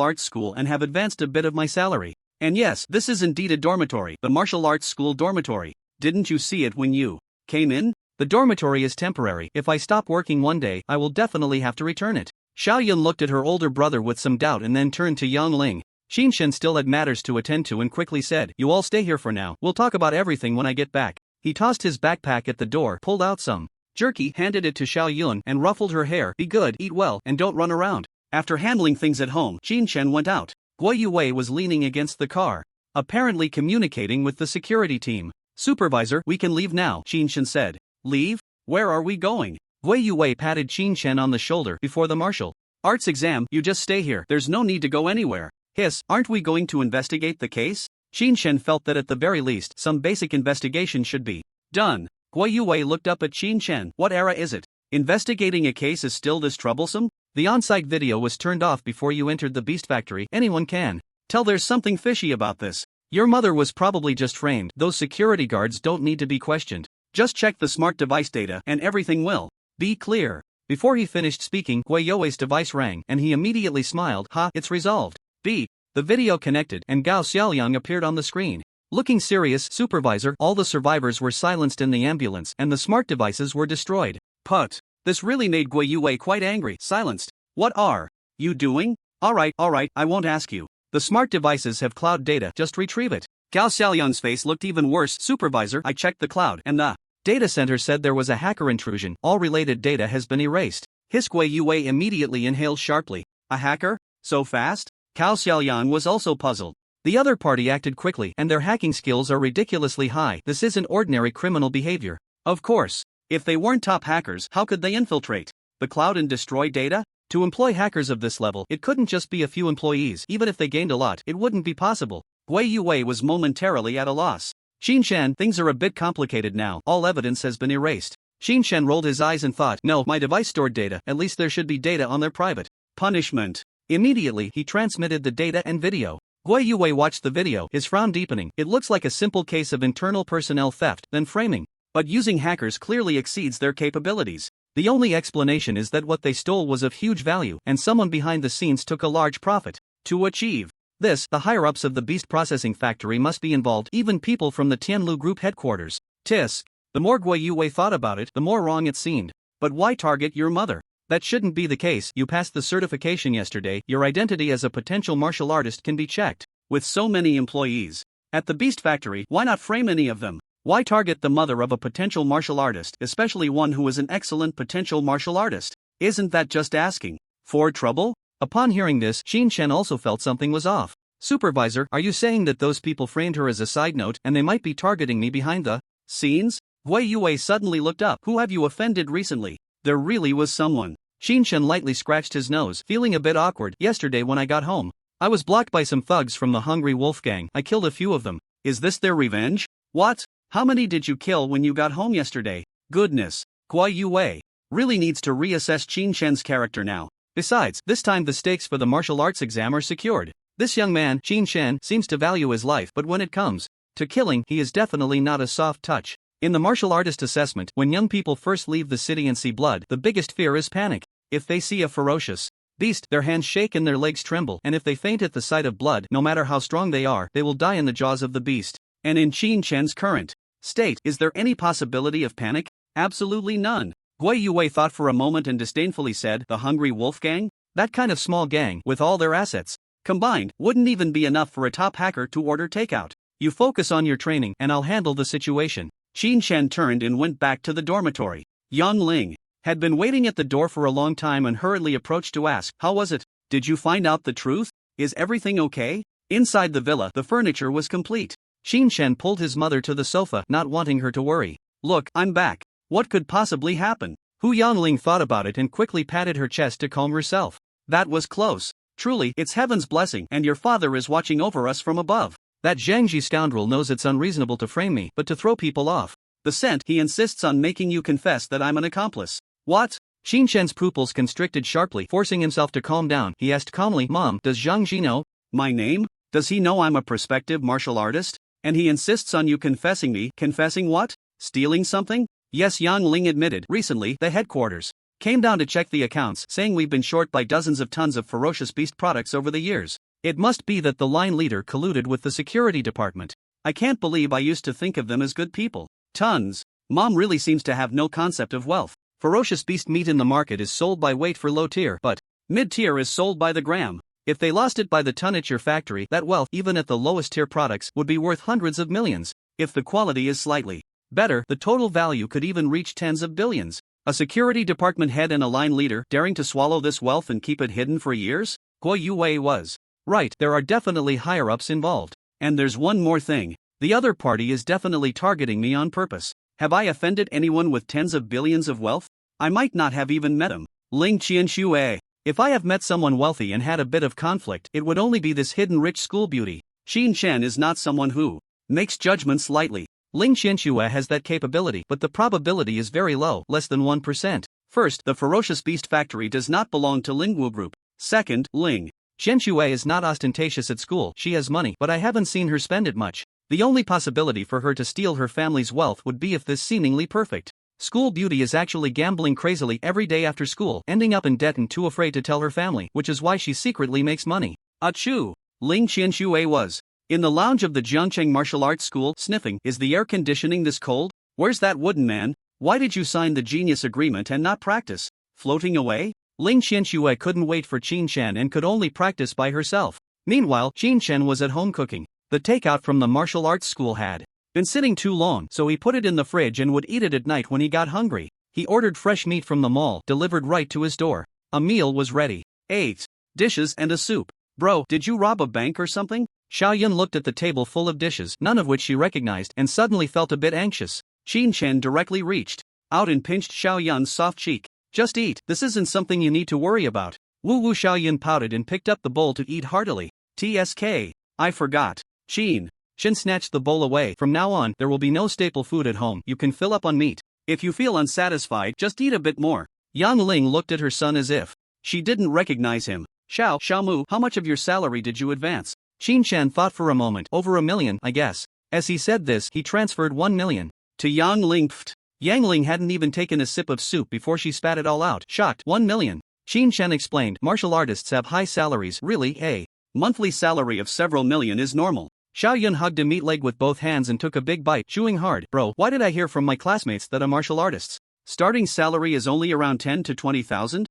arts school and have advanced a bit of my salary. And yes, this is indeed a dormitory, the martial arts school dormitory. Didn't you see it when you came in? The dormitory is temporary. If I stop working one day, I will definitely have to return it. Xiao Yun looked at her older brother with some doubt and then turned to Yang Ling. Chin Chen still had matters to attend to and quickly said, you all stay here for now. We'll talk about everything when I get back. He tossed his backpack at the door, pulled out some Jerky handed it to Xiao Yun and ruffled her hair. Be good, eat well, and don't run around. After handling things at home, Qin Shen went out. Guo Yue was leaning against the car, apparently communicating with the security team. Supervisor, we can leave now, Qin Shen said. Leave? Where are we going? Guo Yue patted Qin Shen on the shoulder before the martial arts exam. You just stay here, there's no need to go anywhere. Hiss, aren't we going to investigate the case? Qin Shen felt that at the very least some basic investigation should be done. Guo Yue looked up at Qin Shen. What era is it? Investigating a case is still this troublesome? The on-site video was turned off before you entered the beast factory. Anyone can tell there's something fishy about this. Your mother was probably just framed. Those security guards don't need to be questioned. Just check the smart device data and everything will be clear. Before he finished speaking, Guo Yue's device rang and he immediately smiled. Ha, it's resolved. B. The video connected and Gao Xiaoliang appeared on the screen. Looking serious, supervisor, all the survivors were silenced in the ambulance and the smart devices were destroyed. Put. This really made Guo Yue quite angry. Silenced. What are you doing? Alright, I won't ask you. The smart devices have cloud data, just retrieve it. Gao Xiaoliang's face looked even worse. Supervisor, I checked the cloud and the data center said there was a hacker intrusion. All related data has been erased. His Guo Yue immediately inhaled sharply. A hacker? So fast? Gao Xiaoliang was also puzzled. The other party acted quickly and their hacking skills are ridiculously high. This isn't ordinary criminal behavior. Of course. If they weren't top hackers, how could they infiltrate the cloud and destroy data? To employ hackers of this level, it couldn't just be a few employees. Even if they gained a lot, it wouldn't be possible. Guo Yue was momentarily at a loss. Qin Shen, things are a bit complicated now. All evidence has been erased. Qin Shen rolled his eyes and thought, no, my device stored data. At least there should be data on their private punishment. Immediately, he transmitted the data and video. Guo Yue watched the video, his frown deepening. It looks like a simple case of internal personnel theft, then framing. But using hackers clearly exceeds their capabilities. The only explanation is that what they stole was of huge value, and someone behind the scenes took a large profit. To achieve this, the higher-ups of the beast processing factory must be involved, even people from the Tianlu Group headquarters. Tisk. The more Guo Yue thought about it, the more wrong it seemed. But why target your mother? That shouldn't be the case. You passed the certification yesterday. Your identity as a potential martial artist can be checked. With so many employees at the beast factory, why not frame any of them? Why target the mother of a potential martial artist, especially one who is an excellent potential martial artist? Isn't that just asking for trouble? Upon hearing this, Qin Shen also felt something was off. Supervisor, are you saying that those people framed her as a side note and they might be targeting me behind the scenes? Guo Yue suddenly looked up. Who have you offended recently? There really was someone. Qin Shen lightly scratched his nose, feeling a bit awkward. Yesterday when I got home, I was blocked by some thugs from the Hungry Wolf gang. I killed a few of them. Is this their revenge? What? How many did you kill when you got home yesterday? Goodness. Guo Yue really needs to reassess Qin Shen's character now. Besides, this time the stakes for the martial arts exam are secured. This young man, Qin Shen, seems to value his life, but when it comes to killing, he is definitely not a soft touch. In the martial artist assessment, when young people first leave the city and see blood, the biggest fear is panic. If they see a ferocious beast, their hands shake and their legs tremble, and if they faint at the sight of blood, no matter how strong they are, they will die in the jaws of the beast. And in Qin Shen's current state, is there any possibility of panic? Absolutely none. Guo Yue thought for a moment and disdainfully said, the Hungry Wolf gang? That kind of small gang, with all their assets combined, wouldn't even be enough for a top hacker to order takeout. You focus on your training and I'll handle the situation. Qin Shen turned and went back to the dormitory. Yang Ling had been waiting at the door for a long time and hurriedly approached to ask, how was it? Did you find out the truth? Is everything okay? Inside the villa, the furniture was complete. Qin Shen pulled his mother to the sofa, not wanting her to worry. Look, I'm back. What could possibly happen? Hu Yangling thought about it and quickly patted her chest to calm herself. That was close. Truly, it's heaven's blessing, and your father is watching over us from above. That Zhangji scoundrel knows it's unreasonable to frame me, but to throw people off the scent, he insists on making you confess that I'm an accomplice. What? Qin Shen's pupils constricted sharply, forcing himself to calm down. He asked calmly, Mom, does Zhangji know my name? Does he know I'm a prospective martial artist? And he insists on you confessing me. Confessing what? Stealing something? Yes, Yang Ling admitted. Recently, the headquarters came down to check the accounts, saying we've been short by dozens of tons of ferocious beast products over the years. It must be that the line leader colluded with the security department. I can't believe I used to think of them as good people. Tons. Mom really seems to have no concept of wealth. Ferocious beast meat in the market is sold by weight for low tier, but mid-tier is sold by the gram. If they lost it by the ton at your factory, that wealth, even at the lowest tier products, would be worth hundreds of millions. If the quality is slightly better, the total value could even reach tens of billions. A security department head and a line leader daring to swallow this wealth and keep it hidden for years? Guo Yue was right, there are definitely higher-ups involved. And there's one more thing. The other party is definitely targeting me on purpose. Have I offended anyone with tens of billions of wealth? I might not have even met him. Ling Qianxue. If I have met someone wealthy and had a bit of conflict, it would only be this hidden rich school beauty. Xin Chen is not someone who makes judgments lightly. Ling Qianxue has that capability, but the probability is very low, less than 1%. First, the Ferocious Beast Factory does not belong to Lingwu Group. Second, Ling Qianxue is not ostentatious at school. She has money, but I haven't seen her spend it much. The only possibility for her to steal her family's wealth would be if this seemingly perfect school beauty is actually gambling crazily every day after school, ending up in debt and too afraid to tell her family, which is why she secretly makes money. Achoo! Ling Qianxue was in the lounge of the Jiangcheng Martial Arts School, sniffing. Is the air conditioning this cold? Where's that wooden man? Why did you sign the genius agreement and not practice? Floating away? Ling Qianxue couldn't wait for Qin Shan and could only practice by herself. Meanwhile, Qin Shan was at home cooking. The takeout from the martial arts school had been sitting too long, so he put it in the fridge and would eat it at night when he got hungry. He ordered fresh meat from the mall, delivered right to his door. A meal was ready. 8 dishes and a soup. Bro, did you rob a bank or something? Xiaoyun looked at the table full of dishes, none of which she recognized, and suddenly felt a bit anxious. Qin Shan directly reached out and pinched Xiaoyun's soft cheek. Just eat, this isn't something you need to worry about. Wu Xiaoyun pouted and picked up the bowl to eat heartily. TSK. I forgot. Qin Shan snatched the bowl away. From now on, there will be no staple food at home. You can fill up on meat. If you feel unsatisfied, just eat a bit more. Yang Ling looked at her son as if she didn't recognize him. Xiaomu, how much of your salary did you advance? Qin Shan thought for a moment. Over $1 million, I guess. As he said this, he transferred 1 million to Yang Ling. Pfft. Yang Ling hadn't even taken a sip of soup before she spat it all out. Shocked. 1 million. Qin Shan explained, martial artists have high salaries. Really, a monthly salary of several million is normal. Xiaoyun hugged a meat leg with both hands and took a big bite, chewing hard. Bro, why did I hear from my classmates that a martial artist's starting salary is only around 10 to 20,000?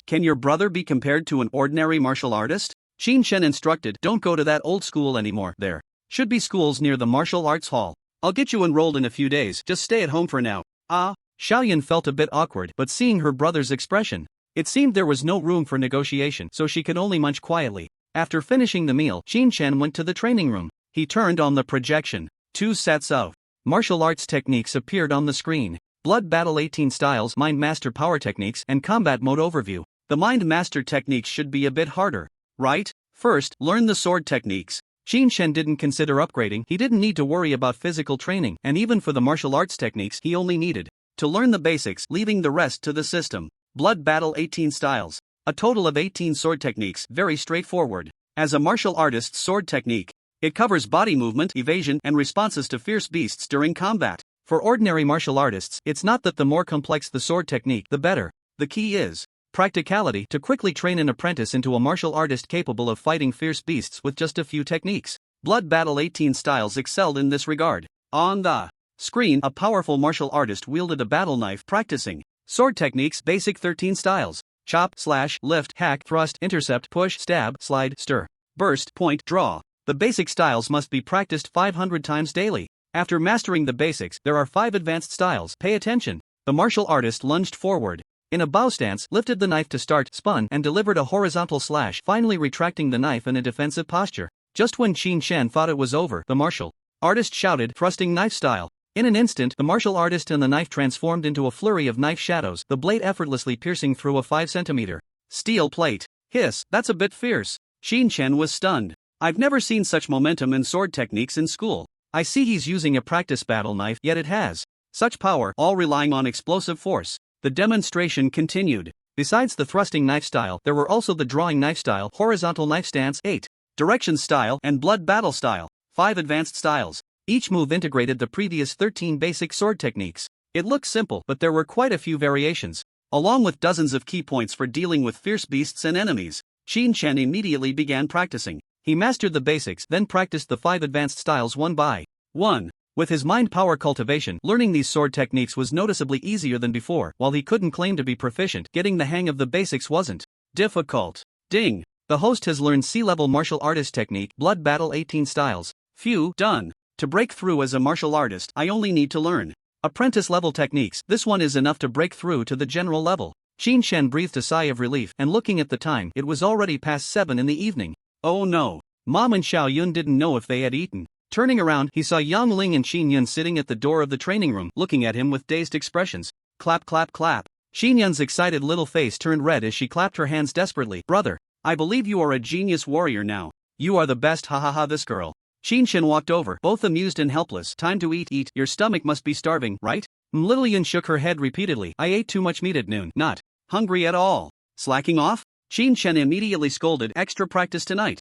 Can your brother be compared to an ordinary martial artist? Qin Shan instructed, don't go to that old school anymore. There should be schools near the martial arts hall. I'll get you enrolled in a few days, just stay at home for now. Xiaoyun felt a bit awkward, but seeing her brother's expression, it seemed there was no room for negotiation, so she could only munch quietly. After finishing the meal, Qin Shan went to the training room. He turned on the projection. 2 sets of martial arts techniques appeared on the screen. Blood Battle 18 Styles, Mind Master Power Techniques, and Combat Mode Overview. The Mind Master techniques should be a bit harder, right? First, learn the sword techniques. Qin Shan didn't consider upgrading. He didn't need to worry about physical training, and even for the martial arts techniques, he only needed to learn the basics, leaving the rest to the system. Blood Battle 18 Styles. A total of 18 sword techniques, very straightforward. As a martial artist's sword technique, it covers body movement, evasion, and responses to fierce beasts during combat. For ordinary martial artists, it's not that the more complex the sword technique, the better. The key is practicality, to quickly train an apprentice into a martial artist capable of fighting fierce beasts with just a few techniques. Blood Battle 18 Styles excelled in this regard. On the screen, a powerful martial artist wielded a battle knife practicing sword techniques. Basic 13 Styles. Chop, slash, lift, hack, thrust, intercept, push, stab, slide, stir, burst, point, draw. The basic styles must be practiced 500 times daily. After mastering the basics, there are 5 advanced styles. Pay attention. The martial artist lunged forward in a bow stance, lifted the knife to start, spun, and delivered a horizontal slash, finally retracting the knife in a defensive posture. Just when Qin Shan thought it was over, the martial artist shouted, thrusting knife style. In an instant, the martial artist and the knife transformed into a flurry of knife shadows, the blade effortlessly piercing through a 5-centimeter steel plate. Hiss, that's a bit fierce. Qin Shan was stunned. I've never seen such momentum in sword techniques in school. I see he's using a practice battle knife, yet it has such power, all relying on explosive force. The demonstration continued. Besides the thrusting knife style, there were also the drawing knife style, horizontal knife stance, 8 direction style, and blood battle style, 5 advanced styles. Each move integrated the previous 13 basic sword techniques. It looked simple, but there were quite a few variations, along with dozens of key points for dealing with fierce beasts and enemies. Qin Shan immediately began practicing. He mastered the basics, then practiced the 5 advanced styles one by one. With his mind power cultivation, learning these sword techniques was noticeably easier than before. While he couldn't claim to be proficient, getting the hang of the basics wasn't difficult. Ding! The host has learned C-level martial artist technique, Blood Battle 18 Styles. Phew, done. To break through as a martial artist, I only need to learn Apprentice-level techniques, this one is enough to break through to the general level. Qin Shen breathed a sigh of relief, and looking at the time, it was already past 7 in the evening. Oh no. Mom and Xiao Yun didn't know if they had eaten. Turning around, he saw Yang Ling and Xin Yun sitting at the door of the training room, looking at him with dazed expressions. Clap clap clap. Xin Yun's excited little face turned red as she clapped her hands desperately. Brother, I believe you are a genius warrior now. You are the best, ha ha ha. This girl. Qin Shen walked over, both amused and helpless. Time to eat. Your stomach must be starving, right? Little Yun shook her head repeatedly. I ate too much meat at noon. Not hungry at all. Slacking off? Qin Shen immediately scolded. Extra practice tonight.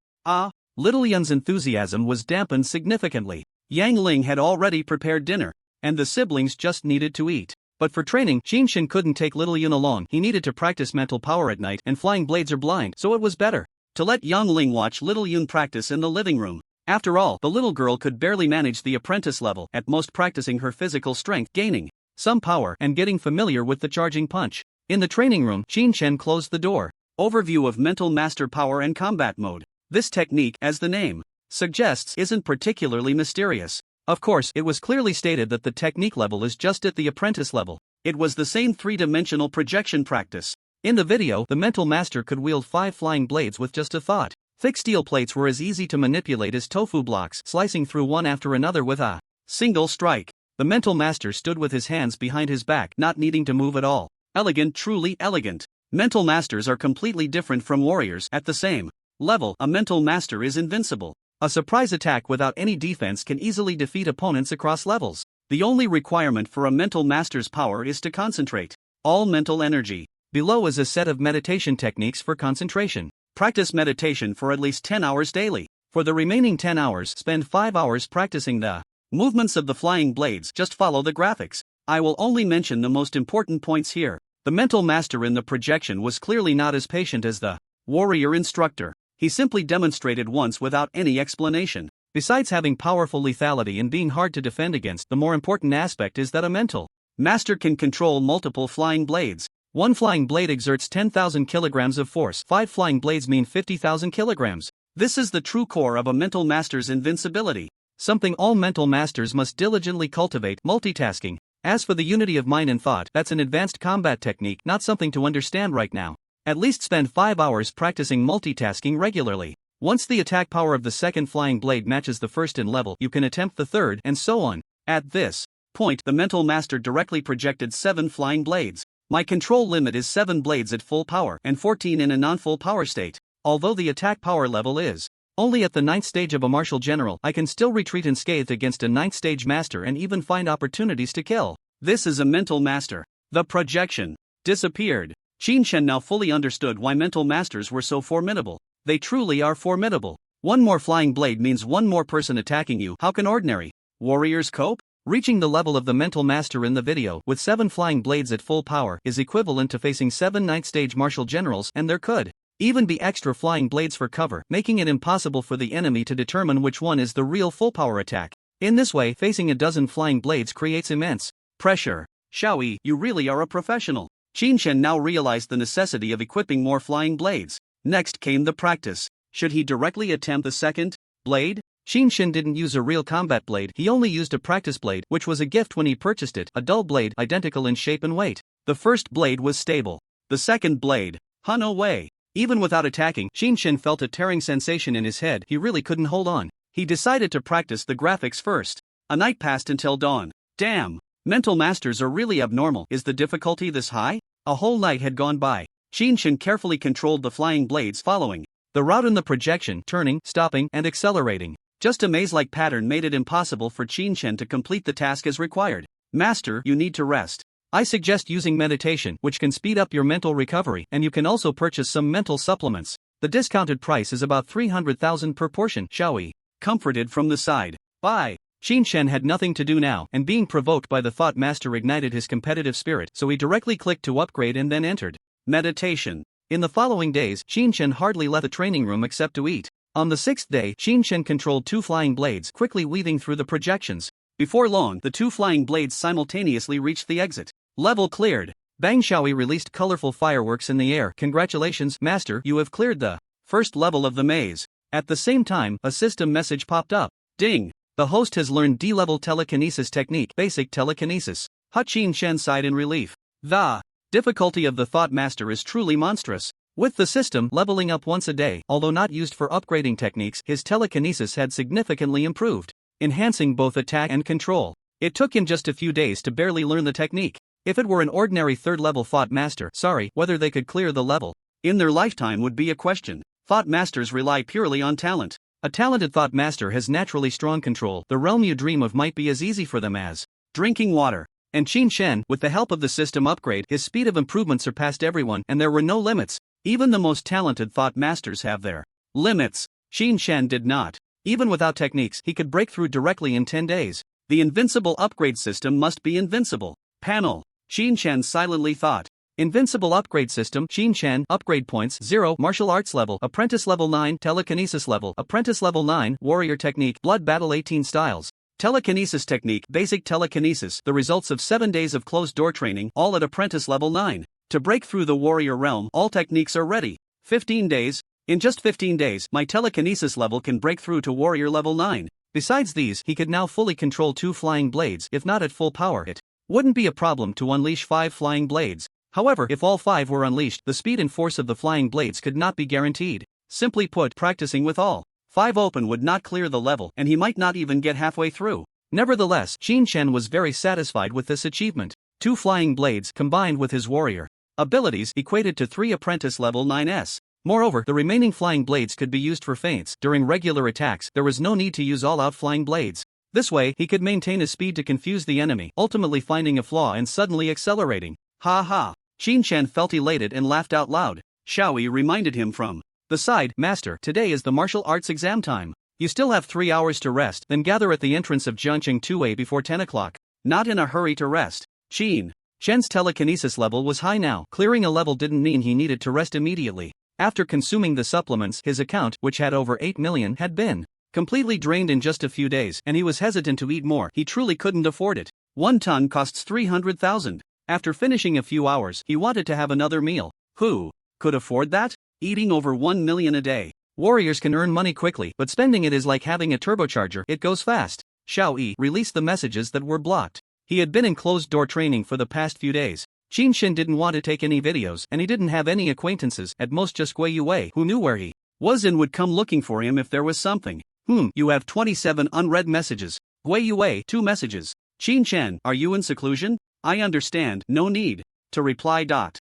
Little Yun's enthusiasm was dampened significantly. Yang Ling had already prepared dinner, and the siblings just needed to eat. But for training, Qin Shen couldn't take Little Yun along. He needed to practice mental power at night, and flying blades are blind, so it was better to let Yang Ling watch Little Yun practice in the living room. After all, the little girl could barely manage the apprentice level, at most practicing her physical strength, gaining some power, and getting familiar with the charging punch. In the training room, Qin Shen closed the door. Overview of Mental Master Power and Combat Mode. This technique, as the name suggests, isn't particularly mysterious. Of course, it was clearly stated that the technique level is just at the apprentice level. It was the same three-dimensional projection practice. In the video, the mental master could wield 5 flying blades with just a thought. Thick steel plates were as easy to manipulate as tofu blocks, slicing through one after another with a single strike. The mental master stood with his hands behind his back, not needing to move at all. Elegant, truly elegant. Mental masters are completely different from warriors. At the same level, a mental master is invincible. A surprise attack without any defense can easily defeat opponents across levels. The only requirement for a mental master's power is to concentrate all mental energy. Below is a set of meditation techniques for concentration. Practice meditation for at least 10 hours daily. For the remaining 10 hours, spend 5 hours practicing the movements of the flying blades. Just follow the graphics. I will only mention the most important points here. The mental master in the projection was clearly not as patient as the warrior instructor. He simply demonstrated once without any explanation. Besides having powerful lethality and being hard to defend against, the more important aspect is that a mental master can control multiple flying blades. One flying blade exerts 10,000 kilograms of force. 5 flying blades mean 50,000 kilograms. This is the true core of a mental master's invincibility. Something all mental masters must diligently cultivate: multitasking. As for the unity of mind and thought, that's an advanced combat technique, not something to understand right now. At least spend 5 hours practicing multitasking regularly. Once the attack power of the second flying blade matches the first in level, you can attempt the third, and so on. At this point, the mental master directly projected 7 flying blades. My control limit is 7 blades at full power and 14 in a non-full power state. Although the attack power level is only at the 9th stage of a martial general, I can still retreat unscathed against a 9th stage master and even find opportunities to kill. This is a mental master. The projection disappeared. Qin Shen now fully understood why mental masters were so formidable. They truly are formidable. One more flying blade means one more person attacking you. How can ordinary warriors cope? Reaching the level of the mental master in the video, with 7 flying blades at full power, is equivalent to facing 7 9th stage martial generals, and there could even be extra flying blades for cover, making it impossible for the enemy to determine which one is the real full power attack. In this way, facing a dozen flying blades creates immense pressure. Xiaoyi, you really are a professional. Qin Shen now realized the necessity of equipping more flying blades. Next came the practice. Should he directly attempt the second blade? Qin Shen didn't use a real combat blade, he only used a practice blade, which was a gift when he purchased it, a dull blade, identical in shape and weight. The first blade was stable. The second blade, no way. Even without attacking, Qin Shen felt a tearing sensation in his head. He really couldn't hold on. He decided to practice the graphics first. A night passed until dawn. Damn. Mental masters are really abnormal. Is the difficulty this high? A whole night had gone by. Qin Shen carefully controlled the flying blades, following the route in the projection, turning, stopping, and accelerating. Just a maze-like pattern made it impossible for Qin Shen to complete the task as required. Master, you need to rest. I suggest using meditation, which can speed up your mental recovery, and you can also purchase some mental supplements. The discounted price is about 300,000 per portion. Xiaoyi comforted from the side. Bye. Qin Shen had nothing to do now, and being provoked by the thought master ignited his competitive spirit, so he directly clicked to upgrade and then entered meditation. In the following days, Qin Shen hardly left the training room except to eat. On the 6th day, Qin Shen controlled 2 flying blades, quickly weaving through the projections. Before long, the 2 flying blades simultaneously reached the exit. Level cleared. Bang Xiaoyi released colorful fireworks in the air. Congratulations, Master, you have cleared the first level of the maze. At the same time, a system message popped up. Ding. The host has learned D-level telekinesis technique, basic telekinesis. Hutchin Shen sighed in relief. The difficulty of the Thought Master is truly monstrous. With the system leveling up once a day, although not used for upgrading techniques, his telekinesis had significantly improved, enhancing both attack and control. It took him just a few days to barely learn the technique. If it were an ordinary third-level Thought Master, whether they could clear the level in their lifetime would be a question. Thought Masters rely purely on talent. A talented Thought Master has naturally strong control. The realm you dream of might be as easy for them as drinking water. And Qin Shen, with the help of the system upgrade, his speed of improvement surpassed everyone, and there were no limits. Even the most talented Thought Masters have their limits. Qin Shen did not. Even without techniques, he could break through directly in 10 days. The invincible upgrade system must be invincible. Panel. Qin Shen silently thought. Invincible upgrade system. Qin Shen. Upgrade points 0. Martial arts level. Apprentice level 9. Telekinesis level. Apprentice level 9. Warrior technique. Blood battle 18 styles. Telekinesis technique. Basic telekinesis. The results of 7 days of closed door training, all at apprentice level 9. To break through the warrior realm, all techniques are ready. 15 days. In just 15 days, my telekinesis level can break through to warrior level 9. Besides these, he could now fully control 2 flying blades. If not at full power, it wouldn't be a problem to unleash 5 flying blades. However, if all 5 were unleashed, the speed and force of the flying blades could not be guaranteed. Simply put, practicing with all 5 open would not clear the level, and he might not even get halfway through. Nevertheless, Qin Shen was very satisfied with this achievement. 2 flying blades, combined with his warrior abilities, equated to 3 apprentice level 9s. Moreover, the remaining flying blades could be used for feints. During regular attacks, there was no need to use all-out flying blades. This way, he could maintain his speed to confuse the enemy, ultimately finding a flaw and suddenly accelerating. Ha ha! Qin Shen felt elated and laughed out loud. Xiaoyi reminded him from the side, Master, today is the martial arts exam time. You still have 3 hours to rest, then gather at the entrance of Jiangqing 2A before 10 o'clock. Not in a hurry to rest. Qin Shen's telekinesis level was high now. Clearing a level didn't mean he needed to rest immediately. After consuming the supplements, his account, which had over 8 million, had been completely drained in just a few days, and he was hesitant to eat more. He truly couldn't afford it. 1 ton costs 300,000. After finishing a few hours, he wanted to have another meal. Who could afford that? Eating over 1 million a day. Warriors can earn money quickly, but spending it is like having a turbocharger. It goes fast. Xiao Yi released the messages that were blocked. He had been in closed-door training for the past few days. Qin Shen didn't want to take any videos, and he didn't have any acquaintances, at most just Gui Yue, who knew where he was and would come looking for him if there was something. You have 27 unread messages. Gui Yue, 2 messages. Qin Shen, are you in seclusion? I understand, no need to reply.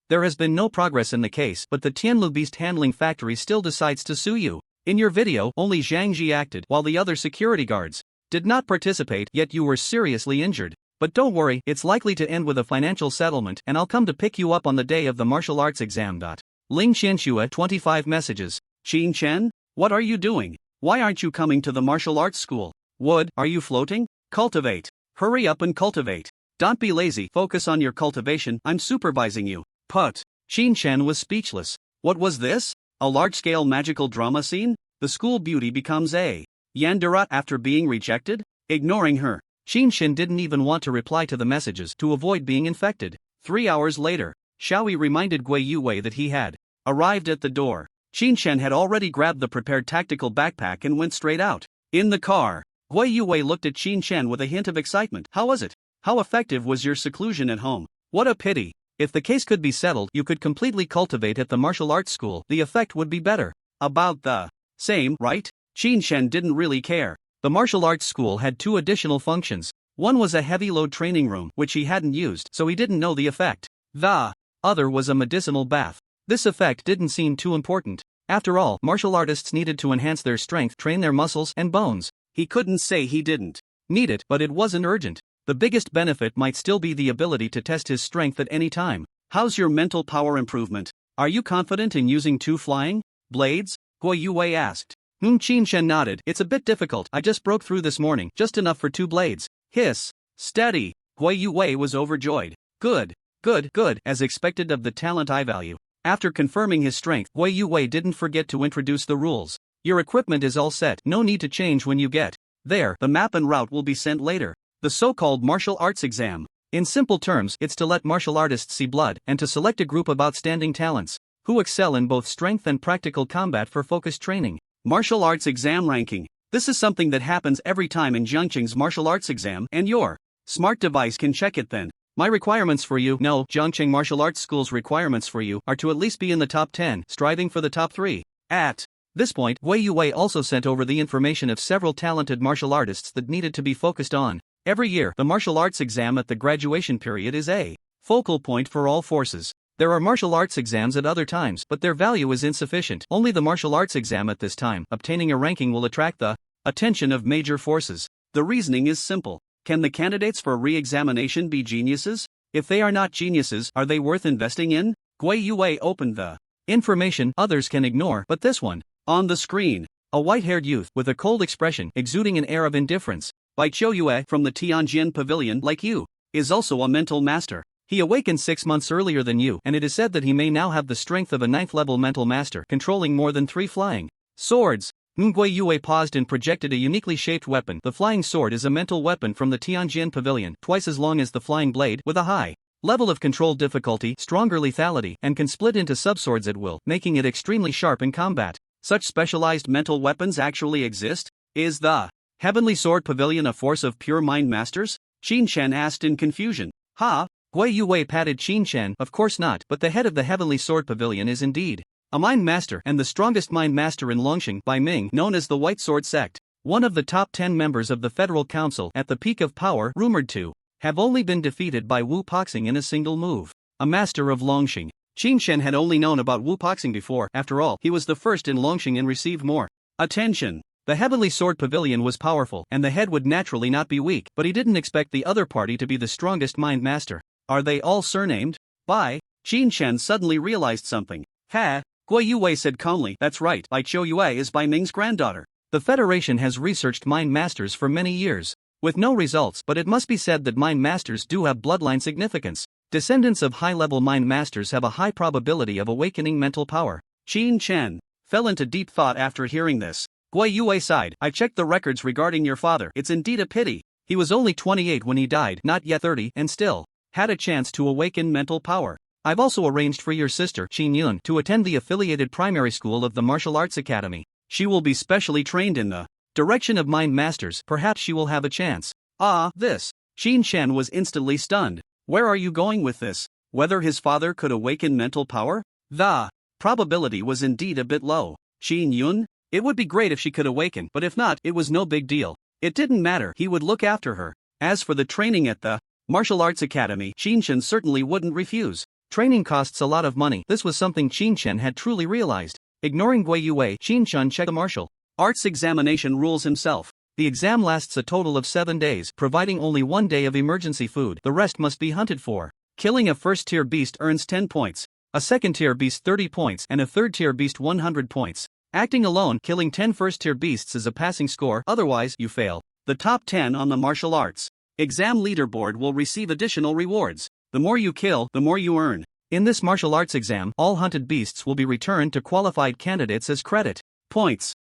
There has been no progress in the case, but the Tianlu Beast Handling Factory still decides to sue you. In your video, only Zhang Ji acted, while the other security guards did not participate, yet you were seriously injured. But don't worry, it's likely to end with a financial settlement, and I'll come to pick you up on the day of the martial arts exam. Ling Qianxue, 25 messages. Qin Shen, what are you doing? Why aren't you coming to the martial arts school? Wood, are you floating? Cultivate. Hurry up and cultivate. Don't be lazy, focus on your cultivation, I'm supervising you. Put. Qin Shen was speechless. What was this? A large-scale magical drama scene? The school beauty becomes a Yandere after being rejected? Ignoring her, Qin Shen didn't even want to reply to the messages to avoid being infected. 3 hours later, Xiaoyi reminded Gui Yue that he had arrived at the door. Qin Shen had already grabbed the prepared tactical backpack and went straight out. In the car, Gui Yue looked at Qin Shen with a hint of excitement. How was it? How effective was your seclusion at home? What a pity. If the case could be settled, you could completely cultivate at the martial arts school. The effect would be better. About the same, right? Qin Shen didn't really care. The martial arts school had 2 additional functions. One was a heavy load training room, which he hadn't used, so he didn't know the effect. The other was a medicinal bath. This effect didn't seem too important. After all, martial artists needed to enhance their strength, train their muscles and bones. He couldn't say he didn't need it, but it wasn't urgent. The biggest benefit might still be the ability to test his strength at any time. How's your mental power improvement? Are you confident in using 2 flying blades? Gui Yue asked. Qin Shen nodded. It's a bit difficult. I just broke through this morning, just enough for 2 blades. Hiss. Steady. Gui Yue was overjoyed. Good. As expected of the talent I value. After confirming his strength, Gui Yue didn't forget to introduce the rules. Your equipment is all set. No need to change when you get there. The map and route will be sent later. The so-called martial arts exam. In simple terms, it's to let martial artists see blood, and to select a group of outstanding talents, who excel in both strength and practical combat for focused training. Martial arts exam ranking. This is something that happens every time in Jiangqing's martial arts exam, and your smart device can check it then. My requirements for you, no, Jiangqing Martial Arts School's requirements for you are to at least be in the top 10, striving for the top 3. At this point, Wei Yue also sent over the information of several talented martial artists that needed to be focused on. Every year, the martial arts exam at the graduation period is a focal point for all forces. There are martial arts exams at other times, but their value is insufficient. Only the martial arts exam at this time, obtaining a ranking, will attract the attention of major forces. The reasoning is simple. Can the candidates for re-examination be geniuses? If they are not geniuses, are they worth investing in? Wei Yue opened the information others can ignore, but this one. On the screen, a white-haired youth with a cold expression exuding an air of indifference. Bai Qiu Yue from the Tianjin Pavilion, like you, is also a mental master. He awakened 6 months earlier than you, and it is said that he may now have the strength of a 9th-level mental master, controlling more than 3 flying swords. Wei Yue paused and projected a uniquely shaped weapon. The flying sword is a mental weapon from the Tianjin Pavilion, twice as long as the flying blade, with a high level of control difficulty, stronger lethality, and can split into subswords at will, making it extremely sharp in combat. Such specialized mental weapons actually exist? Is the Heavenly Sword Pavilion a force of pure mind masters? Qin Shen asked in confusion. Ha? Wei Yue patted Qin Shen. Of course not, but the head of the Heavenly Sword Pavilion is indeed a mind master, and the strongest mind master in Longxing by Ming, known as the White Sword Sect. One of the top 10 members of the Federal Council, at the peak of power, rumored to have only been defeated by Wu Poxing in a single move. A master of Longxing. Qin Shen had only known about Wu Poxing before. After all, he was the first in Longxing and received more attention. The Heavenly Sword Pavilion was powerful, and the head would naturally not be weak, but he didn't expect the other party to be the strongest mind master. Are they all surnamed Bai? Qin Shen suddenly realized something. Ha! Wei Yue said calmly, that's right, Bai Qiu Yue is Bai Ming's granddaughter. The Federation has researched mind masters for many years, with no results, but it must be said that mind masters do have bloodline significance. Descendants of high-level mind masters have a high probability of awakening mental power. Qin Shen fell into deep thought after hearing this. Wei Yue sighed. I checked the records regarding your father. It's indeed a pity. He was only 28 when he died, not yet 30, and still had a chance to awaken mental power. I've also arranged for your sister, Qin Yun, to attend the affiliated primary school of the Martial Arts Academy. She will be specially trained in the direction of mind masters. Perhaps she will have a chance. Ah, this. Qin Shen was instantly stunned. Where are you going with this? Whether his father could awaken mental power? The probability was indeed a bit low. Qin Yun? It would be great if she could awaken, but if not, it was no big deal. It didn't matter, he would look after her. As for the training at the Martial Arts Academy, Qin Shen certainly wouldn't refuse. Training costs a lot of money. This was something Qin Shen had truly realized. Ignoring Wei Yue, Qin Shen checked the martial arts examination rules himself. The exam lasts a total of 7 days, providing only 1 day of emergency food. The rest must be hunted for. Killing a first-tier beast earns 10 points, a second-tier beast 30 points, and a third-tier beast 100 points. Acting alone, killing 10 first-tier beasts is a passing score, otherwise, you fail. The top 10 on the martial arts exam leaderboard will receive additional rewards. The more you kill, the more you earn. In this martial arts exam, all hunted beasts will be returned to qualified candidates as credit points.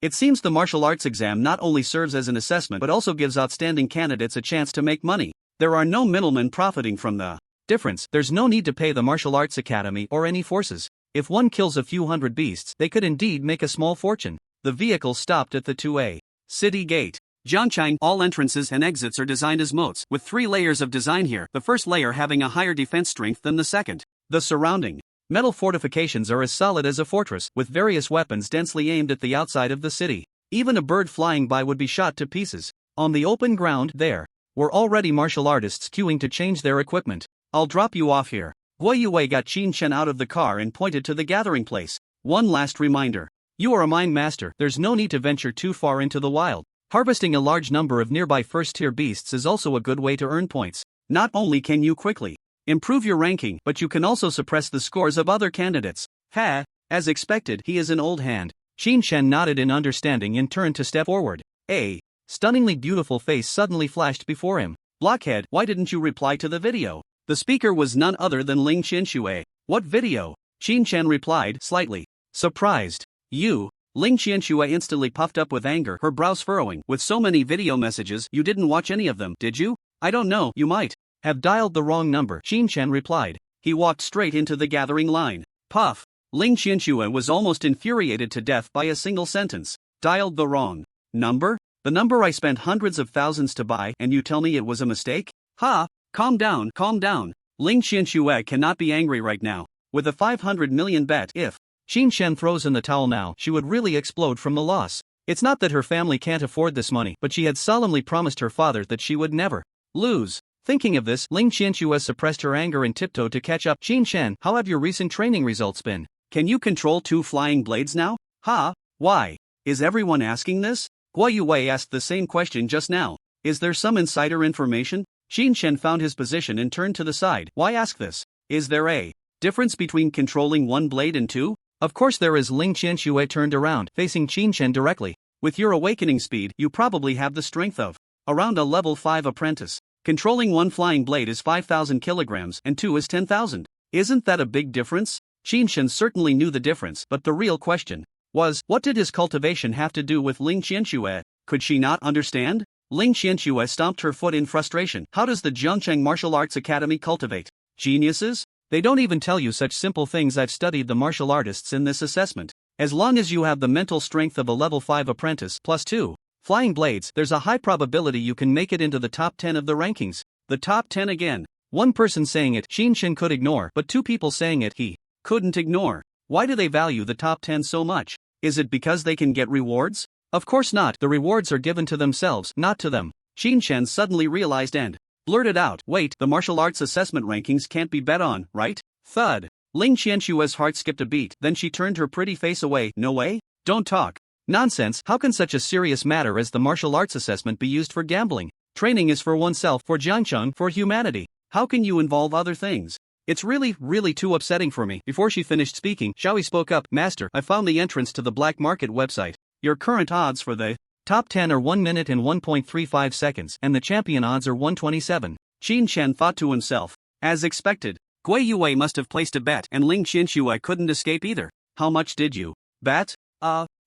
It seems the martial arts exam not only serves as an assessment but also gives outstanding candidates a chance to make money. There are no middlemen profiting from the difference. There's no need to pay the martial arts academy or any forces. If one kills a few hundred beasts, they could indeed make a small fortune. The vehicle stopped at the 2A city gate. Jiangchang, all entrances and exits are designed as moats, with 3 layers of design here, the first layer having a higher defense strength than the second. The surrounding metal fortifications are as solid as a fortress, with various weapons densely aimed at the outside of the city. Even a bird flying by would be shot to pieces. On the open ground, there were already martial artists queuing to change their equipment. I'll drop you off here. Wei Yue got Qin Shen out of the car and pointed to the gathering place. One last reminder. You are a mind master, there's no need to venture too far into the wild. Harvesting a large number of nearby first-tier beasts is also a good way to earn points. Not only can you quickly improve your ranking, but you can also suppress the scores of other candidates. As expected, he is an old hand. Qin Shen nodded in understanding and turned to step forward. A stunningly beautiful face suddenly flashed before him. Blockhead, why didn't you reply to the video? The speaker was none other than Ling Qianxue. What video? Qin Shen replied, slightly surprised. You? Ling Qianxue instantly puffed up with anger, her brows furrowing. With so many video messages, you didn't watch any of them, did you? I don't know, you might have dialed the wrong number, Qin Shen replied. He walked straight into the gathering line. Puff. Ling Qianxue was almost infuriated to death by a single sentence. Dialed the wrong Number? The number I spent hundreds of thousands to buy and you tell me it was a mistake? Ha! Calm down, calm down. Ling Qianxue cannot be angry right now. With a 500 million bet, if Qin Shen throws in the towel now, she would really explode from the loss. It's not that her family can't afford this money, but she had solemnly promised her father that she would never lose. Thinking of this, Ling Qianxue suppressed her anger and tiptoed to catch up. Qin Shen, how have your recent training results been? Can you control 2 flying blades now? Ha! Why? Is everyone asking this? Guo Yue asked the same question just now. Is there some insider information? Qin Shen found his position and turned to the side. Why ask this? Is there a difference between controlling 1 blade and 2? Of course there is. Ling Qianxue turned around, facing Qin Shen directly. With your awakening speed, you probably have the strength of around a level 5 apprentice. Controlling 1 flying blade is 5,000 kilograms and 2 is 10,000. Isn't that a big difference? Qin Shen certainly knew the difference, but the real question was, what did his cultivation have to do with Ling Qianxue? Could she not understand? Ling Qianxue stomped her foot in frustration. How does the Zhongcheng Martial Arts Academy cultivate geniuses? They don't even tell you such simple things. I've studied the martial artists in this assessment. As long as you have the mental strength of a level 5 apprentice plus 2 flying blades, there's a high probability you can make it into the top 10 of the rankings. The top 10 again. One person saying it, Qin Shen could ignore, but 2 people saying it, he couldn't ignore. Why do they value the top 10 so much? Is it because they can get rewards? Of course not. The rewards are given to themselves, not to them. Qin Shen suddenly realized and blurted out, wait, the martial arts assessment rankings can't be bet on, right? Thud. Ling Qianxue's heart skipped a beat, then she turned her pretty face away. No way? Don't talk. Nonsense. How can such a serious matter as the martial arts assessment be used for gambling? Training is for oneself, for Jiangcheng, for humanity. How can you involve other things? It's really too upsetting for me. Before she finished speaking, Xiaoyi spoke up. Master, I found the entrance to the black market website. Your current odds for the top 10 are 1 minute and 1.35 seconds, and the champion odds are 127. Qin Shen thought to himself. As expected, Guo Yue must have placed a bet, and Ling Qianxue couldn't escape either. How much did you bet?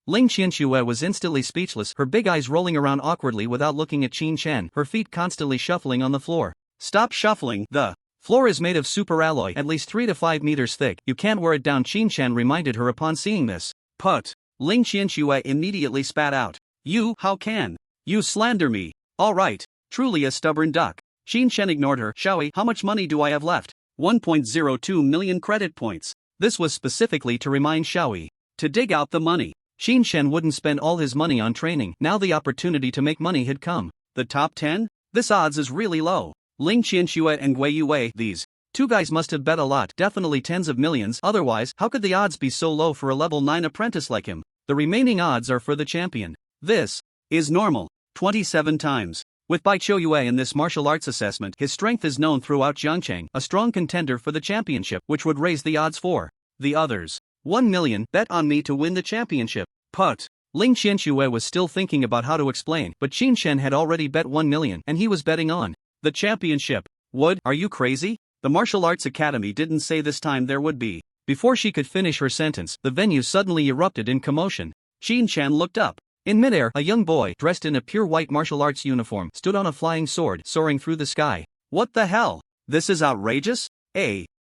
Ling Qianxue was instantly speechless, her big eyes rolling around awkwardly without looking at Qin Shen, her feet constantly shuffling on the floor. Stop shuffling, the floor is made of super alloy, at least 3 to 5 meters thick. You can't wear it down. Qin Shen reminded her upon seeing this. Put. Ling Qianxue immediately spat out. You, how can you slander me? All right, truly a stubborn duck. Qin Shen ignored her. Xiaoyi, how much money do I have left? 1.02 million credit points. This was specifically to remind Xiaoyi to dig out the money. Qin Shen wouldn't spend all his money on training. Now the opportunity to make money had come. The top 10? This odds is really low. Ling Qianxue and Guo Yue, these 2 guys must have bet a lot, definitely tens of millions. Otherwise, how could the odds be so low for a level 9 apprentice like him? The remaining odds are for the champion. This is normal. 27 times. With Bai Qiuyue in this martial arts assessment, his strength is known throughout Jiangcheng, a strong contender for the championship, which would raise the odds for the others. 1 million, bet on me to win the championship. Put. Ling Qianxue was still thinking about how to explain, but Qin Shen had already bet 1 million, and he was betting on the championship. Are you crazy? The Martial Arts Academy didn't say this time there would be. Before she could finish her sentence, the venue suddenly erupted in commotion. Qin Shen looked up. In midair, a young boy, dressed in a pure white martial arts uniform, stood on a flying sword, soaring through the sky. What the hell? This is outrageous?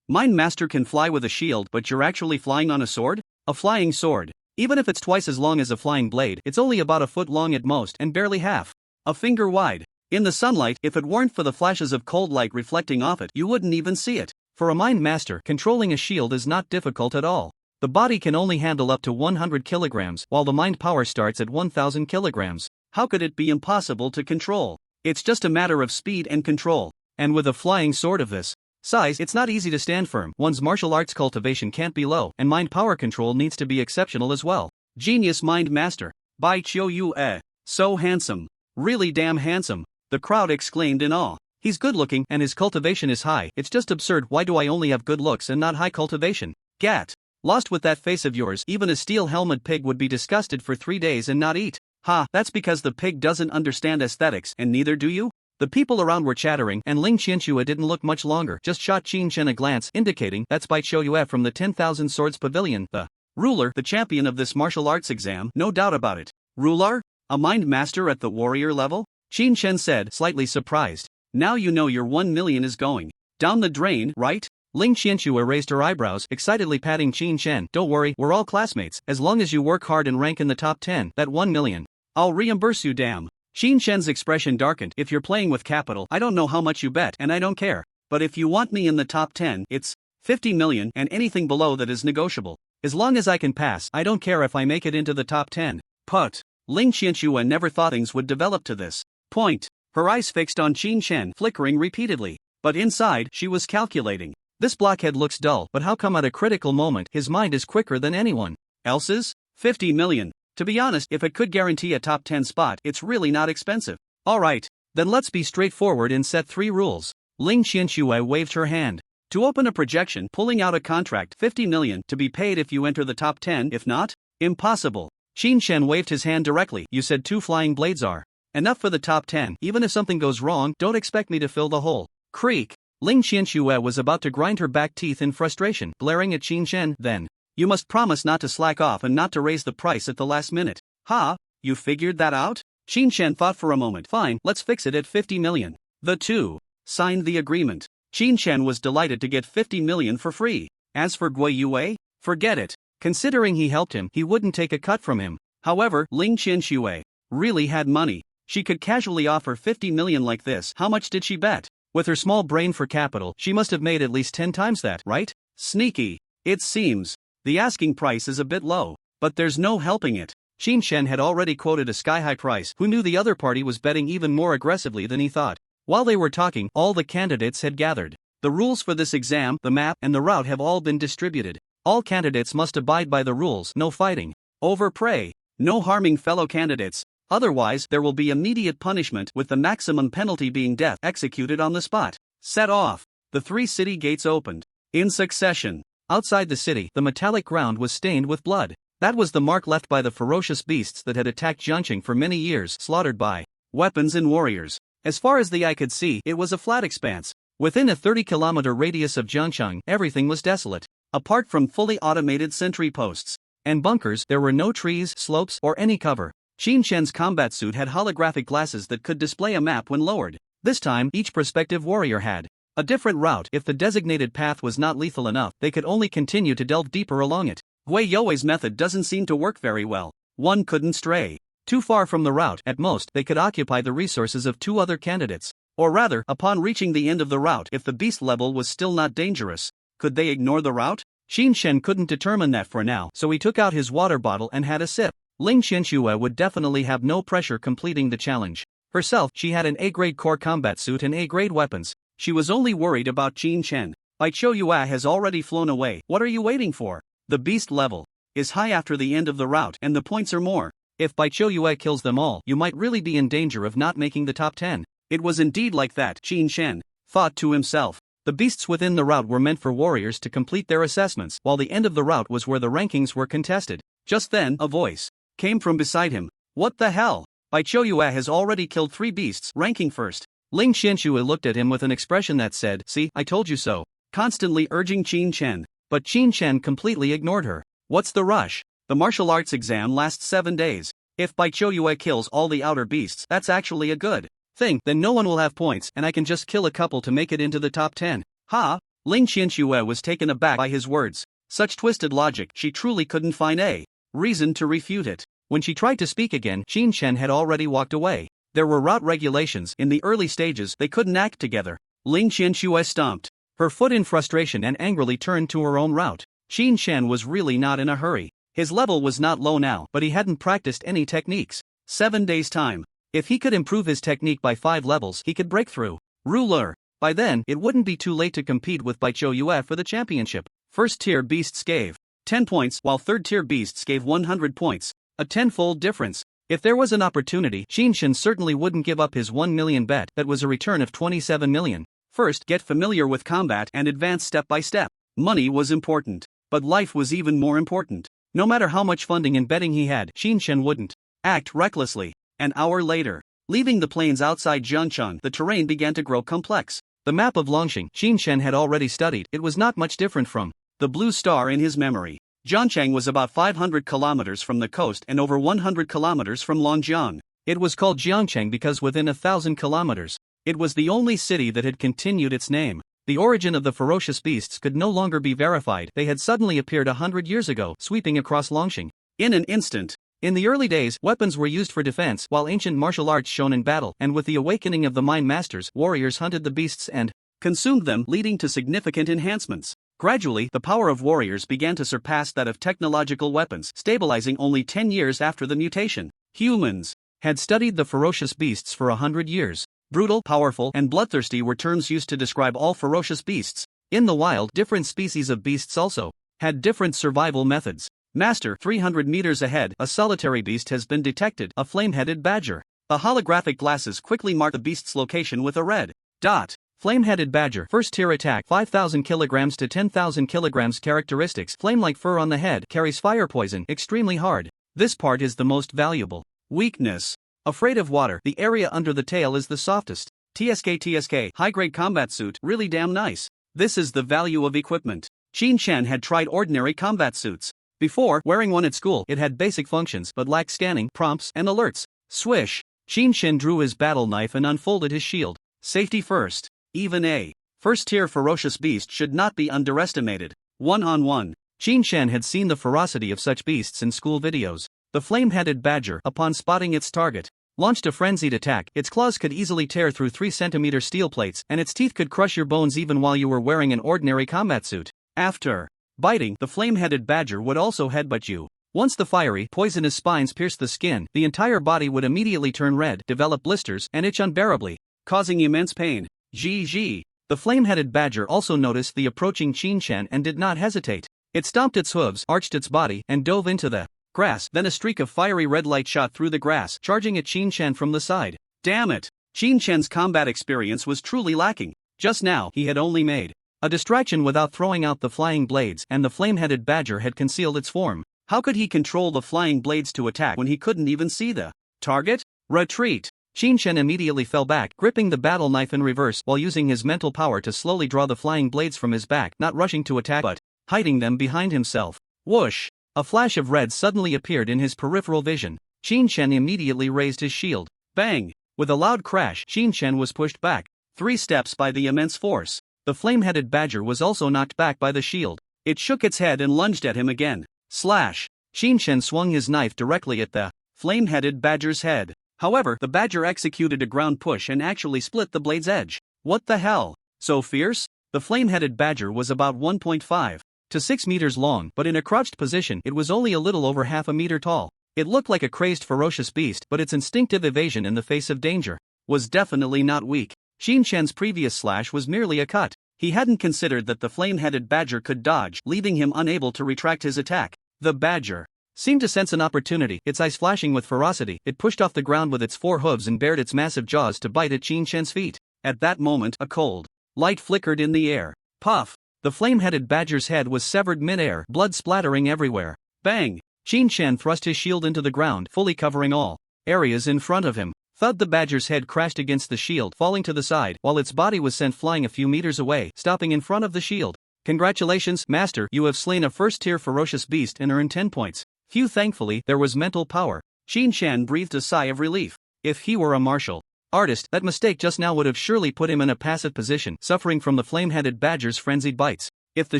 Mind Master can fly with a shield, but you're actually flying on a sword? A flying sword. Even if it's twice as long as a flying blade, it's only about a foot long at most and barely half a finger wide. In the sunlight, if it weren't for the flashes of cold light reflecting off it, you wouldn't even see it. For a mind master, controlling a shield is not difficult at all. The body can only handle up to 100 kilograms, while the mind power starts at 1000 kilograms. How could it be impossible to control? It's just a matter of speed and control. And with a flying sword of this size, it's not easy to stand firm. One's martial arts cultivation can't be low, and mind power control needs to be exceptional as well. Genius mind master. Bai Qiuyue. So handsome. Really damn handsome. The crowd exclaimed in awe. He's good looking and his cultivation is high. It's just absurd. Why do I only have good looks and not high cultivation? Gat. Lost with that face of yours, even a steel helmet pig would be disgusted for 3 days and not eat. Ha, that's because the pig doesn't understand aesthetics, and neither do you? The people around were chattering, and Ling Qianxue didn't look much longer, just shot Qin Shen a glance, indicating that's Bai Qiuyue from the 10,000 Swords Pavilion, the ruler, the champion of this martial arts exam, no doubt about it. Ruler? A mind master at the warrior level? Qin Shen said, slightly surprised. Now you know your 1 million is going down the drain, right? Ling Qianxue raised her eyebrows, excitedly patting Qin Shen. Don't worry, we're all classmates. As long as you work hard and rank in the top 10, that 1 million I'll reimburse you, damn. Qin Shen's expression darkened. If you're playing with capital, I don't know how much you bet and I don't care. But if you want me in the top 10, it's 50 million and anything below that is negotiable. As long as I can pass, I don't care if I make it into the top 10. Put. Ling Qianxue never thought things would develop to this point. Her eyes fixed on Qin Shen, flickering repeatedly. But inside, she was calculating. This blockhead looks dull, but how come at a critical moment his mind is quicker than anyone else's? 50 million. To be honest, if it could guarantee a top 10 spot, it's really not expensive. Alright, then let's be straightforward and set 3 rules. Ling Qianxue waved her hand. To open a projection, pulling out a contract, 50 million to be paid if you enter the top 10, if not, impossible. Qin Shen waved his hand directly. You said 2 flying blades are enough for the top 10. Even if something goes wrong, don't expect me to fill the hole. Creak. Ling Qianxue was about to grind her back teeth in frustration, glaring at Qin Shen. Then, you must promise not to slack off and not to raise the price at the last minute. Ha, you figured that out? Qin Shen thought for a moment. Fine, let's fix it at 50 million. The two signed the agreement. Qin Shen was delighted to get 50 million for free. As for Gui Yue, forget it. Considering he helped him, he wouldn't take a cut from him. However, Ling Qianxue really had money. She could casually offer 50 million like this. How much did she bet? With her small brain for capital, she must have made at least 10 times that, right? Sneaky. It seems. The asking price is a bit low, but there's no helping it. Qin Shen had already quoted a sky-high price. Who knew the other party was betting even more aggressively than he thought? While they were talking, all the candidates had gathered. The rules for this exam, the map, and the route have all been distributed. All candidates must abide by the rules. No fighting over prey. No harming fellow candidates. Otherwise, there will be immediate punishment, with the maximum penalty being death executed on the spot. Set off. The 3 city gates opened in succession. Outside the city, the metallic ground was stained with blood. That was the mark left by the ferocious beasts that had attacked Jiangqing for many years, slaughtered by weapons and warriors. As far as the eye could see, it was a flat expanse. Within a 30-kilometer radius of Jiangqing, everything was desolate. Apart from fully automated sentry posts and bunkers, there were no trees, slopes, or any cover. Qin Shen's combat suit had holographic glasses that could display a map when lowered. This time, each prospective warrior had a different route. If the designated path was not lethal enough, they could only continue to delve deeper along it. Gui You's method doesn't seem to work very well. One couldn't stray too far from the route. At most, they could occupy the resources of 2 other candidates. Or rather, upon reaching the end of the route, if the beast level was still not dangerous, could they ignore the route? Qin Shen couldn't determine that for now, so he took out his water bottle and had a sip. Ling Qianxue would definitely have no pressure completing the challenge. Herself, she had an A-grade core combat suit and A-grade weapons. She was only worried about Qin Shen. Bai Chouyue has already flown away. What are you waiting for? The beast level is high after the end of the route, and the points are more. If Bai Chouyue kills them all, you might really be in danger of not making the top 10. It was indeed like that, Qin Shen thought to himself. The beasts within the route were meant for warriors to complete their assessments, while the end of the route was where the rankings were contested. Just then, a voice came from beside him. What the hell? Bai Chouyue has already killed 3 beasts, ranking first. Ling Qianxue looked at him with an expression that said, "See, I told you so," constantly urging Qin Shen. But Qin Shen completely ignored her. What's the rush? The martial arts exam lasts 7 days. If Bai Chouyue kills all the outer beasts, that's actually a good thing. Then no one will have points, and I can just kill a couple to make it into the top 10. Ha! Ling Qianxue was taken aback by his words. Such twisted logic, she truly couldn't find a reason to refute it. When she tried to speak again, Qin Shen had already walked away. There were route regulations. In the early stages, they couldn't act together. Ling Qianxue stomped her foot in frustration and angrily turned to her own route. Qin Shen was really not in a hurry. His level was not low now, but he hadn't practiced any techniques. 7 days' time. If he could improve his technique by 5 levels, he could break through. Ruler. By then, it wouldn't be too late to compete with Bai Chouyue for the championship. First-tier beasts gave 10 points, while third-tier beasts gave 100 points. A 10-fold difference. If there was an opportunity, Qin Shen certainly wouldn't give up his 1 million bet. That was a return of 27 million. First, get familiar with combat and advance step by step. Money was important, but life was even more important. No matter how much funding and betting he had, Qin Shen wouldn't act recklessly. An hour later, leaving the plains outside Jiangcheng, the terrain began to grow complex. The map of Longxing, Qin Shen had already studied. It was not much different from the blue star in his memory. Jiangcheng was about 500 kilometers from the coast and over 100 kilometers from Longjiang. It was called Jiangcheng because within 1,000 kilometers, it was the only city that had continued its name. The origin of the ferocious beasts could no longer be verified. They had suddenly appeared 100 years ago, sweeping across Longxing. In an instant, In the early days, weapons were used for defense while ancient martial arts shone in battle, and with the awakening of the mind masters, warriors hunted the beasts and consumed them, leading to significant enhancements. Gradually, the power of warriors began to surpass that of technological weapons, stabilizing only 10 years after the mutation. Humans had studied the ferocious beasts for 100 years. Brutal, powerful, and bloodthirsty were terms used to describe all ferocious beasts. In the wild, different species of beasts also had different survival methods. Master, 300 meters ahead, a solitary beast has been detected, a flame-headed badger. The holographic glasses quickly mark the beast's location with a red dot. Flame-headed badger, first tier attack, 5,000 kilograms to 10,000 kilograms. Characteristics: flame-like fur on the head, carries fire poison, extremely hard. This part is the most valuable. Weakness: afraid of water, the area under the tail is the softest. TSK, high-grade combat suit, really damn nice. This is the value of equipment. Qin had tried ordinary combat suits before. Wearing one at school, it had basic functions but lacked scanning, prompts, and alerts. Swish! Qin drew his battle knife and unfolded his shield. Safety first. Even a first-tier ferocious beast should not be underestimated. One-on-one. Qin had seen the ferocity of such beasts in school videos. The flame-headed badger, upon spotting its target, launched a frenzied attack. Its claws could easily tear through 3-centimeter steel plates, and its teeth could crush your bones even while you were wearing an ordinary combat suit. After biting, the flame-headed badger would also headbutt you. Once the fiery, poisonous spines pierced the skin, the entire body would immediately turn red, develop blisters, and itch unbearably, causing immense pain. GG. The flame-headed badger also noticed the approaching Qin and did not hesitate. It stomped its hooves, arched its body, and dove into the grass. Then a streak of fiery red light shot through the grass, charging at Qin from the side. Damn it! Qin combat experience was truly lacking. Just now, he had only made a distraction without throwing out the flying blades, and the flame-headed badger had concealed its form. How could he control the flying blades to attack when he couldn't even see the target? Retreat! Qin immediately fell back, gripping the battle knife in reverse while using his mental power to slowly draw the flying blades from his back, not rushing to attack but hiding them behind himself. Whoosh! A flash of red suddenly appeared in his peripheral vision. Qin immediately raised his shield. Bang! With a loud crash, Qin was pushed back 3 steps by the immense force. The flame-headed badger was also knocked back by the shield. It shook its head and lunged at him again. Slash! Qin swung his knife directly at the flame-headed badger's head. However, the badger executed a ground push and actually split the blade's edge. What the hell? So fierce? The flame-headed badger was about 1.5 to 6 meters long, but in a crouched position it was only a little over half a meter tall. It looked like a crazed ferocious beast, but its instinctive evasion in the face of danger was definitely not weak. Qin's previous slash was merely a cut. He hadn't considered that the flame-headed badger could dodge, leaving him unable to retract his attack. The badger seemed to sense an opportunity, its eyes flashing with ferocity. It pushed off the ground with its 4 hooves and bared its massive jaws to bite at Qin's feet. At that moment, a cold light flickered in the air. Puff! The flame-headed badger's head was severed mid-air, blood splattering everywhere. Bang! Qin thrust his shield into the ground, fully covering all areas in front of him. Thud! The badger's head crashed against the shield, falling to the side, while its body was sent flying a few meters away, stopping in front of the shield. Congratulations, Master, you have slain a first-tier ferocious beast and earned 10 points. Phew! Thankfully, there was mental power. Qin breathed a sigh of relief. If he were a martial artist, that mistake just now would have surely put him in a passive position, suffering from the flame-headed badger's frenzied bites. If the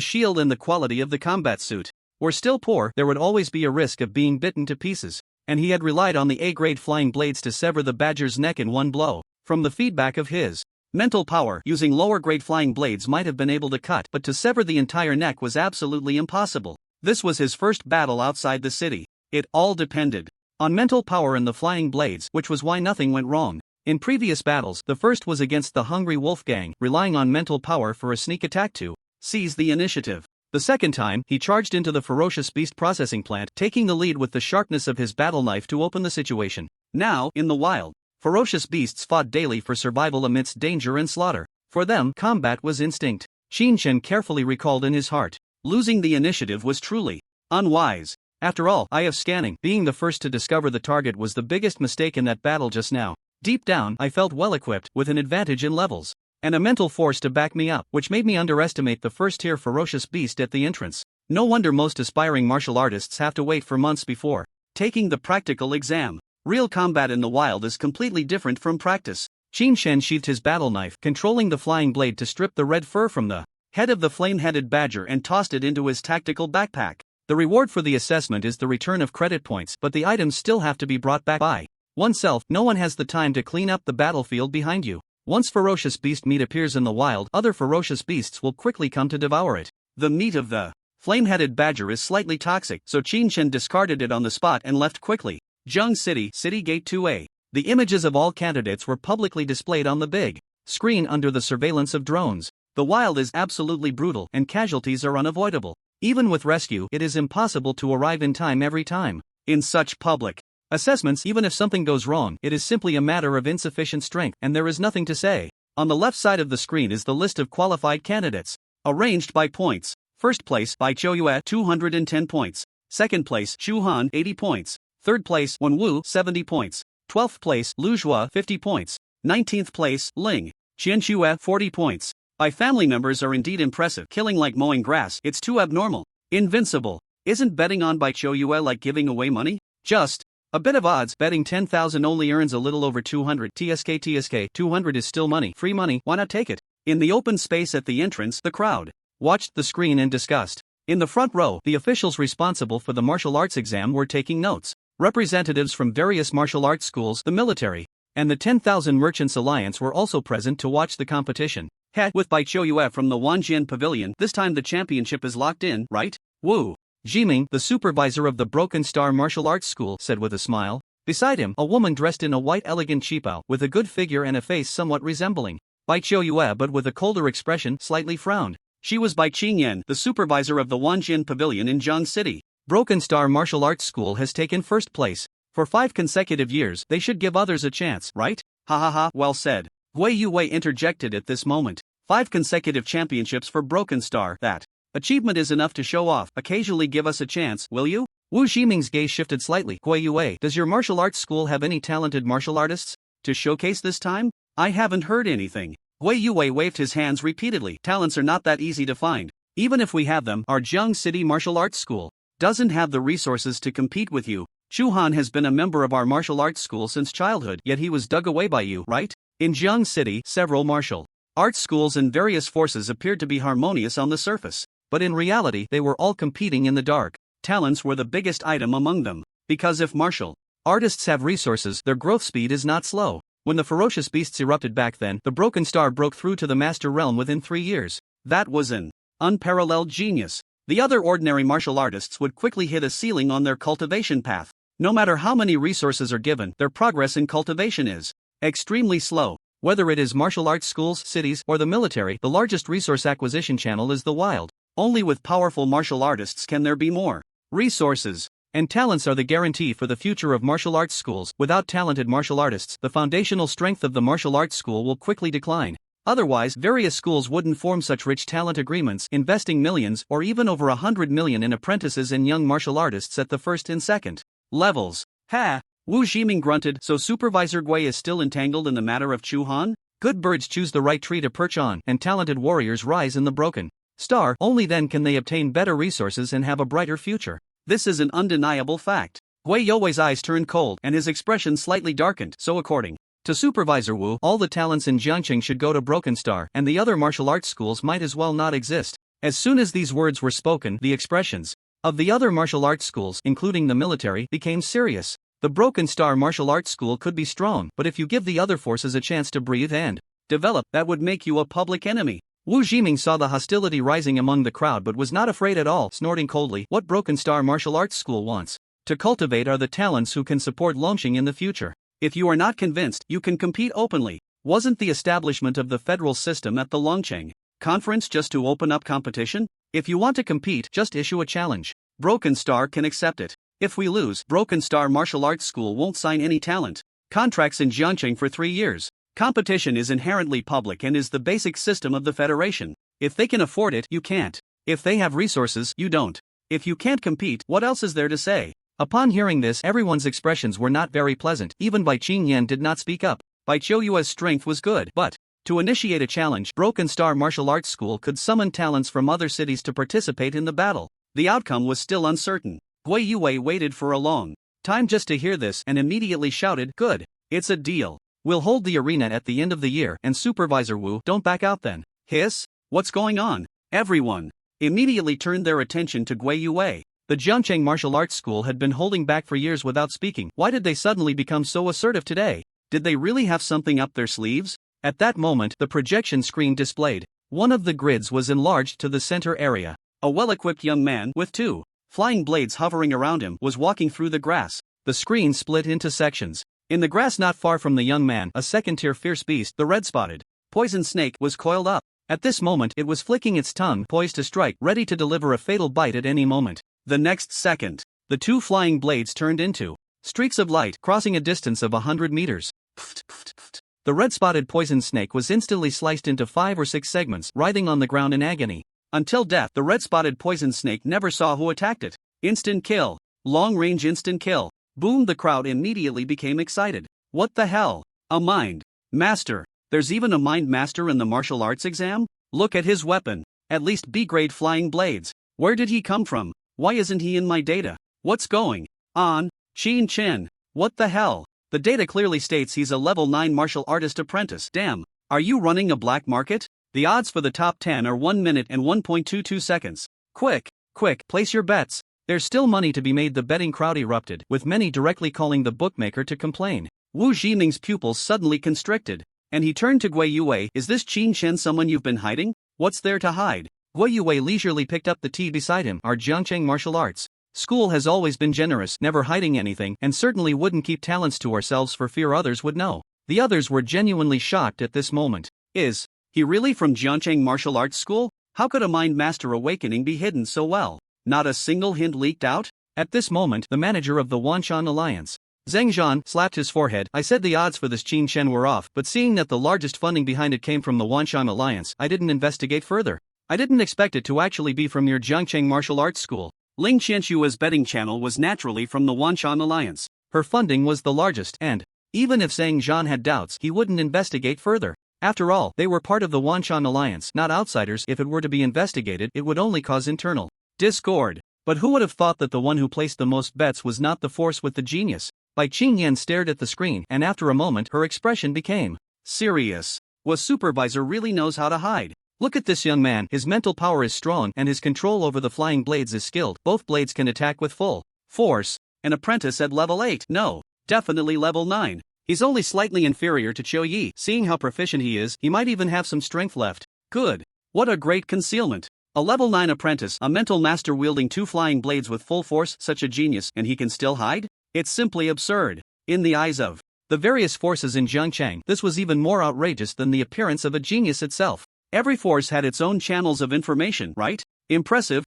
shield and the quality of the combat suit were still poor, there would always be a risk of being bitten to pieces. And he had relied on the A-grade flying blades to sever the badger's neck in one blow. From the feedback of his mental power, using lower-grade flying blades might have been able to cut, but to sever the entire neck was absolutely impossible. This was his first battle outside the city. It all depended on mental power and the flying blades, which was why nothing went wrong. In previous battles, the first was against the Hungry Wolf Gang, relying on mental power for a sneak attack to seize the initiative. The second time, he charged into the ferocious beast processing plant, taking the lead with the sharpness of his battle knife to open the situation. Now, in the wild, ferocious beasts fought daily for survival amidst danger and slaughter. For them, combat was instinct. Qin carefully recalled in his heart. Losing the initiative was truly unwise. After all, eye of scanning, being the first to discover the target was the biggest mistake in that battle just now. Deep down, I felt well-equipped, with an advantage in levels and a mental force to back me up, which made me underestimate the first-tier ferocious beast at the entrance. No wonder most aspiring martial artists have to wait for months before taking the practical exam. Real combat in the wild is completely different from practice. Qin sheathed his battle knife, controlling the flying blade to strip the red fur from the head of the flame-headed badger and tossed it into his tactical backpack. The reward for the assessment is the return of credit points, but the items still have to be brought back by oneself. No one has the time to clean up the battlefield behind you. Once ferocious beast meat appears in the wild, other ferocious beasts will quickly come to devour it. The meat of the flame-headed badger is slightly toxic, so Qin Shen discarded it on the spot and left quickly. Zheng City, City Gate 2A. The images of all candidates were publicly displayed on the big screen under the surveillance of drones. The wild is absolutely brutal and casualties are unavoidable. Even with rescue, it is impossible to arrive in time every time. In such public assessments, even if something goes wrong, it is simply a matter of insufficient strength and there is nothing to say. On the left side of the screen is the list of qualified candidates, arranged by points. First place, Bai Chouyue, 210 points. Second place, Xu Han, 80 points. Third place, Wen Wu, 70 points. 12th place, Lu Zhua, 50 points. 19th place, Ling Qianxue, 40 points. By family members are indeed impressive. Killing like mowing grass, it's too abnormal. Invincible. Isn't betting on Bai Chouyue like giving away money? Just a bit of odds. Betting 10,000 only earns a little over 200 TSK. 200 is still money. Free money, why not take it? In the open space at the entrance, the crowd watched the screen in disgust. In the front row, the officials responsible for the martial arts exam were taking notes. Representatives from various martial arts schools, the military, and the 10,000 Merchants Alliance were also present to watch the competition. With Bai Chouyue from the Wanjian Pavilion, this time the championship is locked in, right? Wu Jiming, the supervisor of the Broken Star Martial Arts School, said with a smile. Beside him, a woman dressed in a white elegant qipao, with a good figure and a face somewhat resembling Bai Chouyue but with a colder expression, slightly frowned. She was Bai Qingyan, the supervisor of the Wanjian Pavilion in Zheng City. Broken Star Martial Arts School has taken first place. For 5 consecutive years, they should give others a chance, right? Ha ha ha, well said. Wei Yue interjected at this moment. 5 consecutive championships for Broken Star. That achievement is enough to show off. Occasionally give us a chance, will you? Wu Ximing's gaze shifted slightly. Wei Yue, does your martial arts school have any talented martial artists to showcase this time? I haven't heard anything. Wei Yue waved his hands repeatedly. Talents are not that easy to find. Even if we have them, our Zheng City Martial Arts School doesn't have the resources to compete with you. Xu Han has been a member of our martial arts school since childhood, yet he was dug away by you, right? In Zheng City, several martial arts schools and various forces appeared to be harmonious on the surface, but in reality they were all competing in the dark. Talents were the biggest item among them, because if martial artists have resources, their growth speed is not slow. When the ferocious beasts erupted back then, the Broken Star broke through to the Master Realm within 3 years. That was an unparalleled genius. The other ordinary martial artists would quickly hit a ceiling on their cultivation path. No matter how many resources are given, their progress in cultivation is extremely slow. Whether it is martial arts schools, cities, or the military, the largest resource acquisition channel is the wild. Only with powerful martial artists can there be more resources. And talents are the guarantee for the future of martial arts schools. Without talented martial artists, the foundational strength of the martial arts school will quickly decline. Otherwise, various schools wouldn't form such rich talent agreements, investing millions or even over 100 million in apprentices and young martial artists at the first and second levels. Ha! Wu Ximing grunted. So Supervisor Gui is still entangled in the matter of Chu Han? Good birds choose the right tree to perch on, and talented warriors rise in the Broken Star. Only then can they obtain better resources and have a brighter future. This is an undeniable fact. Gui Youwei's eyes turned cold and his expression slightly darkened. So according to Supervisor Wu, all the talents in Jiangqing should go to Broken Star, and the other martial arts schools might as well not exist. As soon as these words were spoken, the expressions of the other martial arts schools, including the military, became serious. The Broken Star Martial Arts School could be strong, but if you give the other forces a chance to breathe and develop, that would make you a public enemy. Wu Ximing saw the hostility rising among the crowd but was not afraid at all, snorting coldly. What Broken Star Martial Arts School wants to cultivate are the talents who can support Longqing in the future. If you are not convinced, you can compete openly. Wasn't the establishment of the federal system at the Longqing conference just to open up competition? If you want to compete, just issue a challenge. Broken Star can accept it. If we lose, Broken Star Martial Arts School won't sign any talent contracts in Jiangqing for 3 years. Competition is inherently public and is the basic system of the Federation. If they can afford it, you can't. If they have resources, you don't. If you can't compete, what else is there to say? Upon hearing this, everyone's expressions were not very pleasant. Even Bai Qingyan did not speak up. Bai Chouyue's strength was good, but to initiate a challenge, Broken Star Martial Arts School could summon talents from other cities to participate in the battle. The outcome was still uncertain. Gui Yue waited for a long time just to hear this and immediately shouted, "Good. It's a deal. We'll hold the arena at the end of the year, and Supervisor Wu, don't back out then." Hiss? What's going on? Everyone immediately turned their attention to Gui Yue. The Jiangcheng Martial Arts School had been holding back for years without speaking. Why did they suddenly become so assertive today? Did they really have something up their sleeves? At that moment, the projection screen displayed. One of the grids was enlarged to the center area. A well-equipped young man, with 2 flying blades hovering around him, was walking through the grass. The screen split into sections. In the grass not far from the young man, a second-tier fierce beast, the red-spotted poison snake, was coiled up. At this moment, it was flicking its tongue, poised to strike, ready to deliver a fatal bite at any moment. The next second, the 2 flying blades turned into streaks of light, crossing a distance of 100 meters. The red-spotted poison snake was instantly sliced into 5 or 6 segments, writhing on the ground in agony. Until death, the red-spotted poison snake never saw who attacked it. Instant kill. Long-range instant kill. Boom! The crowd immediately became excited. What the hell? A mind master. There's even a mind master in the martial arts exam? Look at his weapon. At least B-grade flying blades. Where did he come from? Why isn't he in my data? What's going on? Qin Chen. What the hell? The data clearly states he's a level 9 martial artist apprentice. Damn. Are you running a black market? The odds for the top 10 are 1 minute and 1.22 seconds. Quick, place your bets. There's still money to be made. The betting crowd erupted, with many directly calling the bookmaker to complain. Wu Jiming's pupils suddenly constricted, and he turned to Gui Yue. Is this Qin Chen someone you've been hiding? What's there to hide? Gui Yue leisurely picked up the tea beside him. Our Jiangcheng martial arts school has always been generous, never hiding anything, and certainly wouldn't keep talents to ourselves for fear others would know. The others were genuinely shocked at this moment. Is he really from Jiangcheng martial arts school? How could a mind master awakening be hidden so well? Not a single hint leaked out? At this moment, the manager of the Wanshan Alliance, Zheng Zhan, slapped his forehead. I said the odds for this Qin Chen were off, but seeing that the largest funding behind it came from the Wanshan Alliance, I didn't investigate further. I didn't expect it to actually be from your Jiangcheng martial arts school. Ling Qianshua's betting channel was naturally from the Wanshan Alliance. Her funding was the largest, and even if Zhang Zhan had doubts, he wouldn't investigate further. After all, they were part of the Wanshan Alliance, not outsiders. If it were to be investigated, it would only cause internal discord. But who would have thought that the one who placed the most bets was not the force with the genius? Bai Qingyan stared at the screen, and after a moment, her expression became serious. Was supervisor really knows how to hide? Look at this young man. His mental power is strong, and his control over the flying blades is skilled. Both blades can attack with full force. An apprentice at level 8. No, definitely level 9. He's only slightly inferior to Qiu Yi. Seeing how proficient he is, he might even have some strength left. Good. What a great concealment. A level 9 apprentice, a mental master wielding 2 flying blades with full force, such a genius, and he can still hide? It's simply absurd. In the eyes of the various forces in Jiangcheng, this was even more outrageous than the appearance of a genius itself. Every force had its own channels of information, right? Impressive.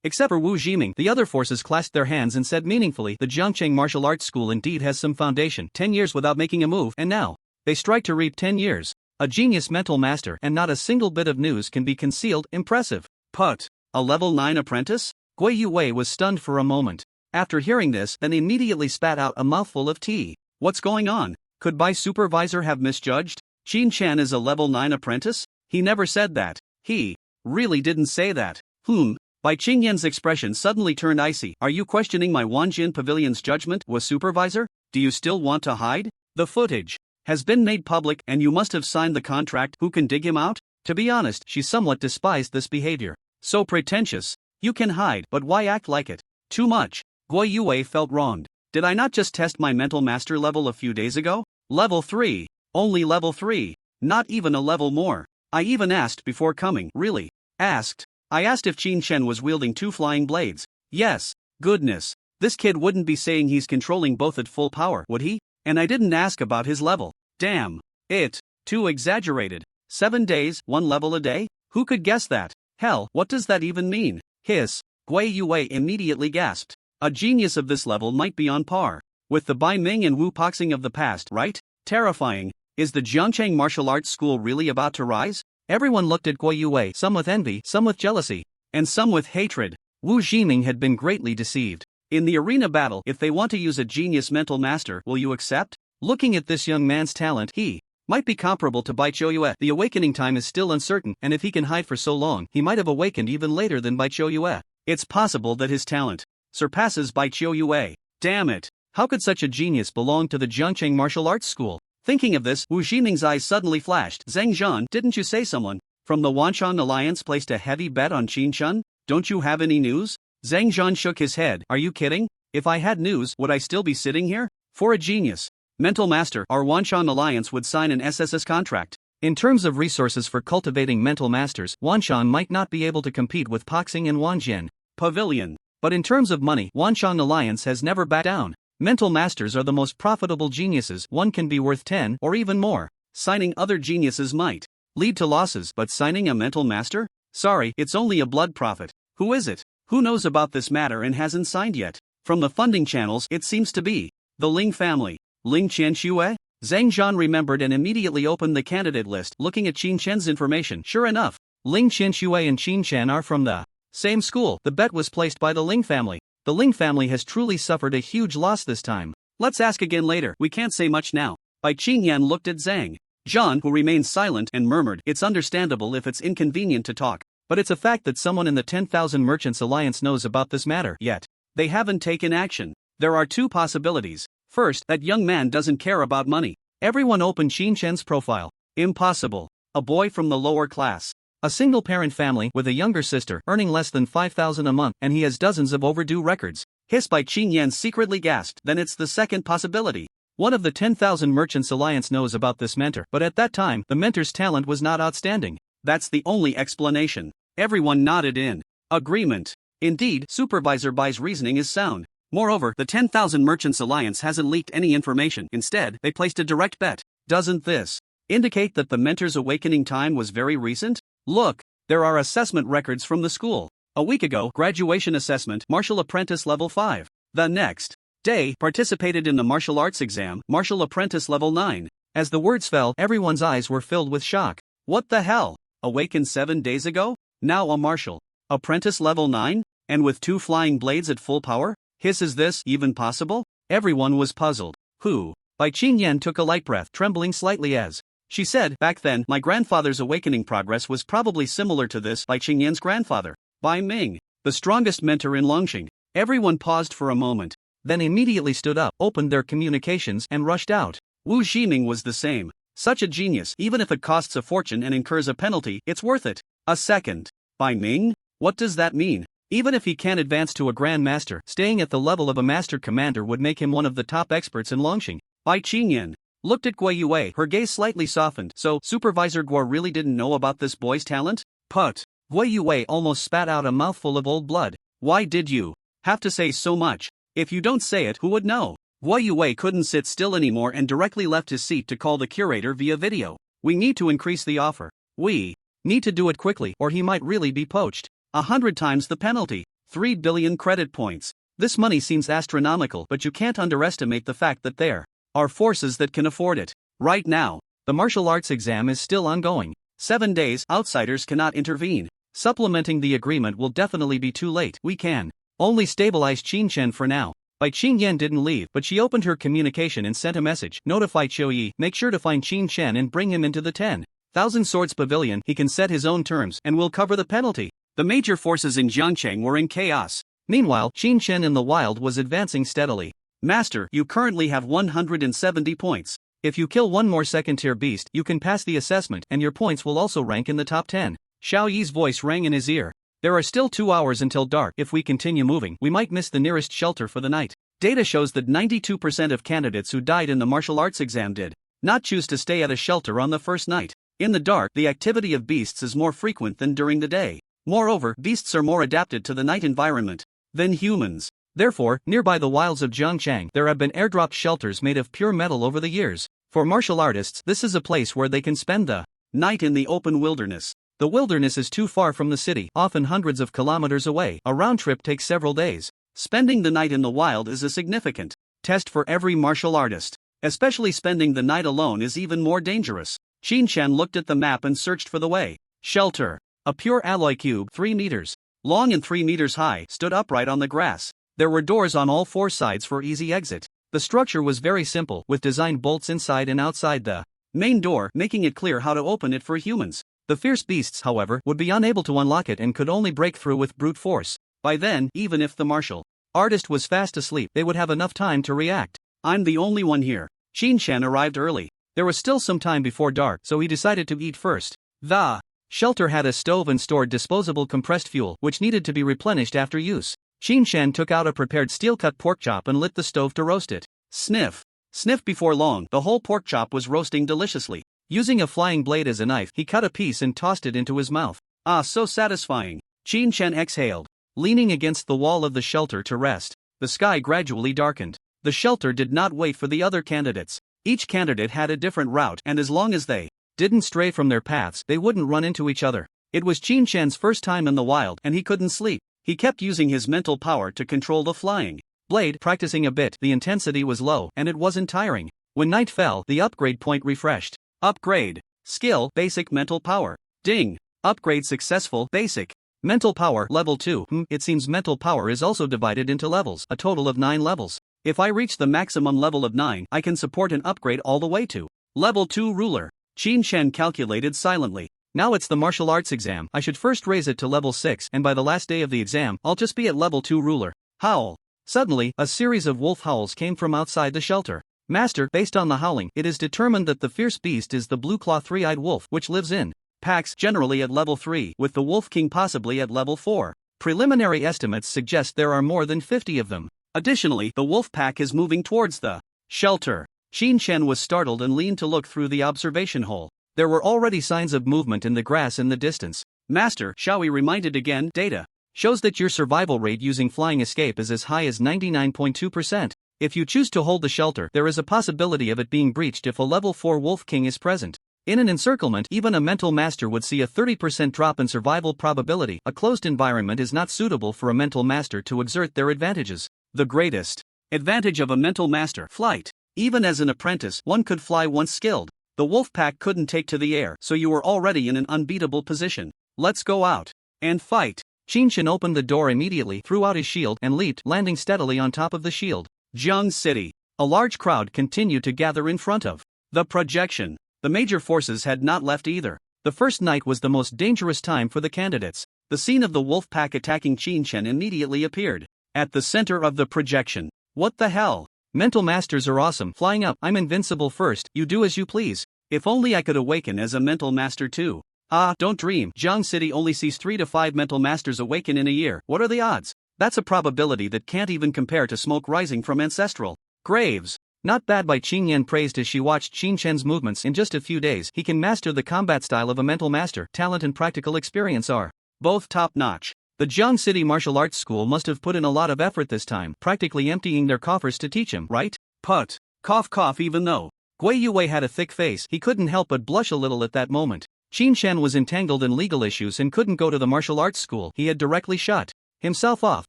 Except for Wu Jiming, the other forces clasped their hands and said meaningfully, the Jiangcheng martial arts school indeed has some foundation. 10 years without making a move, and now they strike to reap 10 years. A genius mental master, and not a single bit of news can be concealed. Impressive. Put. A level 9 apprentice? Gui Yue was stunned for a moment. After hearing this, then immediately spat out a mouthful of tea. What's going on? Could Bai supervisor have misjudged? Qin Chen is a level 9 apprentice? He never said that. He really didn't say that. Bai Qingyan's expression suddenly turned icy. Are you questioning my Wanjin Pavilion's judgment? Was supervisor? Do you still want to hide? The footage has been made public, and you must have signed the contract. Who can dig him out? To be honest, she somewhat despised this behavior. So pretentious. You can hide, but why act like it? Too much. Gui Yue felt wronged. Did I not just test my mental master level a few days ago? Level 3. Only level 3. Not even a level more. I even asked before coming. Really? Asked? I asked if Qin Chen was wielding 2 flying blades. Yes. Goodness. This kid wouldn't be saying he's controlling both at full power, would he? And I didn't ask about his level. Damn. It. Too exaggerated. 7 days, 1 level a day? Who could guess that? Hell, what does that even mean? Hiss. Gui Yue immediately gasped. A genius of this level might be on par with the Bai Ming and Wu Poxing of the past, right? Terrifying. Is the Jiangcheng martial arts school really about to rise? Everyone looked at Gui Yue, some with envy, some with jealousy, and some with hatred. Wu Jiming had been greatly deceived. In the arena battle, if they want to use a genius mental master, will you accept? Looking at this young man's talent, he might be comparable to Bai Qiuyue. The awakening time is still uncertain, and if he can hide for so long, he might have awakened even later than Bai Qiuyue. It's possible that his talent surpasses Bai Qiuyue. Damn it! How could such a genius belong to the Jiangcheng martial arts school? Thinking of this, Wu Jiming's eyes suddenly flashed. Zheng Zhan, didn't you say someone from the Wanshan Alliance placed a heavy bet on Qin Chen? Don't you have any news? Zhang Zhan shook his head. Are you kidding? If I had news, would I still be sitting here? For a genius. Mental master, our Wanshan Alliance would sign an SSS contract. In terms of resources for cultivating mental masters, Wanshan might not be able to compete with Poxing and Wanjian Pavilion. But in terms of money, Wanshan Alliance has never backed down. Mental masters are the most profitable geniuses. One can be worth 10 or even more. Signing other geniuses might lead to losses, but signing a mental master? Sorry, it's only a blood profit. Who is it? Who knows about this matter and hasn't signed yet? From the funding channels, it seems to be the Ling family. Ling Qianxue? Zhang Zhan remembered and immediately opened the candidate list, looking at Qin Chen's information. Sure enough, Ling Qianxue and Qin Chen are from the same school. The bet was placed by the Ling family. The Ling family has truly suffered a huge loss this time. Let's ask again later. We can't say much now. Bai Qingyan looked at Zhang Zhan, who remained silent, and murmured, it's understandable if it's inconvenient to talk, but it's a fact that someone in the 10,000 Merchants Alliance knows about this matter. Yet they haven't taken action. There are two possibilities. First, that young man doesn't care about money. Everyone opened Qin Chen's profile. Impossible. A boy from the lower class. A single-parent family with a younger sister earning less than 5,000 a month, and he has dozens of overdue records. Hiss by Qin Yan secretly gasped. Then it's the second possibility. One of the 10,000 Merchants Alliance knows about this mentor, but at that time, the mentor's talent was not outstanding. That's the only explanation. Everyone nodded in agreement. Indeed, Supervisor Bai's reasoning is sound. Moreover, the 10,000 Merchants Alliance hasn't leaked any information. Instead, they placed a direct bet. Doesn't this indicate that the mentor's awakening time was very recent? Look, there are assessment records from the school. A week ago, graduation assessment, martial apprentice level 5. The next day, participated in the martial arts exam, martial apprentice level 9. As the words fell, everyone's eyes were filled with shock. What the hell? Awakened 7 days ago? Now a martial apprentice level 9? And with 2 flying blades at full power? Hiss, is this even possible? Everyone was puzzled. Who? Bai Qingyan took a light breath, trembling slightly as she said, back then, my grandfather's awakening progress was probably similar to this. Bai Qingyan's grandfather, Bai Ming, the strongest mentor in Longxing. Everyone paused for a moment, then immediately stood up, opened their communications, and rushed out. Wu Ximing was the same. Such a genius, even if it costs a fortune and incurs a penalty, it's worth it. A second. Bai Ming? What does that mean? Even if he can't advance to a Grand Master, staying at the level of a Master Commander would make him one of the top experts in Longxing. Bai Qingyan looked at Guo Yue, her gaze slightly softened. So, Supervisor Guo really didn't know about this boy's talent? Put. Guo Yue almost spat out a mouthful of old blood. Why did you have to say so much? If you don't say it, who would know? Guo Yue couldn't sit still anymore and directly left his seat to call the curator via video. We need to increase the offer. We need to do it quickly, or he might really be poached. 100 times the penalty. 3 billion credit points. This money seems astronomical, but you can't underestimate the fact that there are forces that can afford it. Right now, the martial arts exam is still ongoing. 7 days, outsiders cannot intervene. Supplementing the agreement will definitely be too late. We can only stabilize Qin Chen for now. Bai Qingyan didn't leave, but she opened her communication and sent a message. Notify Qiuyi, make sure to find Qin Chen and bring him into the 10,000 Swords Pavilion. He can set his own terms, and will cover the penalty. The major forces in Jiangcheng were in chaos. Meanwhile, Qin Chen in the wild was advancing steadily. Master, you currently have 170 points. If you kill one more second-tier beast, you can pass the assessment, and your points will also rank in the top 10. Xiao Yi's voice rang in his ear. There are still 2 hours until dark. If we continue moving, we might miss the nearest shelter for the night. Data shows that 92% of candidates who died in the martial arts exam did not choose to stay at a shelter on the first night. In the dark, the activity of beasts is more frequent than during the day. Moreover, beasts are more adapted to the night environment than humans. Therefore, nearby the wilds of Zhangchang, there have been airdropped shelters made of pure metal over the years. For martial artists, this is a place where they can spend the night in the open wilderness. The wilderness is too far from the city, often hundreds of kilometers away. A round trip takes several days. Spending the night in the wild is a significant test for every martial artist. Especially spending the night alone is even more dangerous. Qin Chen looked at the map and searched for the way. Shelter. A pure alloy cube, 3 meters long and 3 meters high, stood upright on the grass. There were doors on all 4 sides for easy exit. The structure was very simple, with designed bolts inside and outside the main door, making it clear how to open it for humans. The fierce beasts, however, would be unable to unlock it and could only break through with brute force. By then, even if the martial artist was fast asleep, they would have enough time to react. I'm the only one here. Qin Chen arrived early. There was still some time before dark, so he decided to eat first. The shelter had a stove and stored disposable compressed fuel, which needed to be replenished after use. Qin Shan took out a prepared steel-cut pork chop and lit the stove to roast it. Sniff. Sniff. Before long, the whole pork chop was roasting deliciously. Using a flying blade as a knife, he cut a piece and tossed it into his mouth. Ah, so satisfying. Qin Shan exhaled. Leaning against the wall of the shelter to rest, the sky gradually darkened. The shelter did not wait for the other candidates. Each candidate had a different route, and as long as they didn't stray from their paths, they wouldn't run into each other. It was Qin Shan's first time in the wild, and he couldn't sleep. He kept using his mental power to control the flying blade, practicing a bit. The intensity was low, and it wasn't tiring. When night fell, the upgrade point refreshed. Upgrade. Skill, basic mental power. Ding. Upgrade successful, basic. Mental power, level 2. It seems mental power is also divided into levels, a total of 9 levels. If I reach the maximum level of 9, I can support an upgrade all the way to level 2 ruler. Qin Shan calculated silently. Now it's the martial arts exam. I should first raise it to level 6, and by the last day of the exam, I'll just be at level 2 ruler. Howl. Suddenly, a series of wolf howls came from outside the shelter. Master, based on the howling, it is determined that the fierce beast is the blue-claw three-eyed wolf, which lives in packs generally at level 3, with the wolf king possibly at level 4. Preliminary estimates suggest there are more than 50 of them. Additionally, the wolf pack is moving towards the shelter. Qin Shan was startled and leaned to look through the observation hole. There were already signs of movement in the grass in the distance. Master, shall we remind it again? Data shows that your survival rate using flying escape is as high as 99.2%. If you choose to hold the shelter, there is a possibility of it being breached if a level 4 wolf king is present. In an encirclement, even a mental master would see a 30% drop in survival probability. A closed environment is not suitable for a mental master to exert their advantages. The greatest advantage of a mental master: flight. Even as an apprentice, one could fly once skilled. The wolf pack couldn't take to the air, so you were already in an unbeatable position. Let's go out and fight. Qin Shan opened the door immediately, threw out his shield, and leaped, landing steadily on top of the shield. Jiang City. A large crowd continued to gather in front of the projection. The major forces had not left either. The first night was the most dangerous time for the candidates. The scene of the wolf pack attacking Qin Shan immediately appeared at the center of the projection. What the hell? Mental masters are awesome. Flying up, I'm invincible first, you do as you please. If only I could awaken as a mental master too. Ah, don't dream. Jiang City only sees 3 to 5 mental masters awaken in a year. What are the odds? That's a probability that can't even compare to smoke rising from ancestral graves. Not bad. By Qin Yan praised as she watched Qin Shan's movements. In just a few days, he can master the combat style of a mental master. Talent and practical experience are both top-notch. The Jiang City Martial Arts School must have put in a lot of effort this time, practically emptying their coffers to teach him, right? Put. Cough cough. Even though Gui Yue had a thick face, he couldn't help but blush a little at that moment. Qin Shan was entangled in legal issues and couldn't go to the martial arts school. He had directly shut himself off,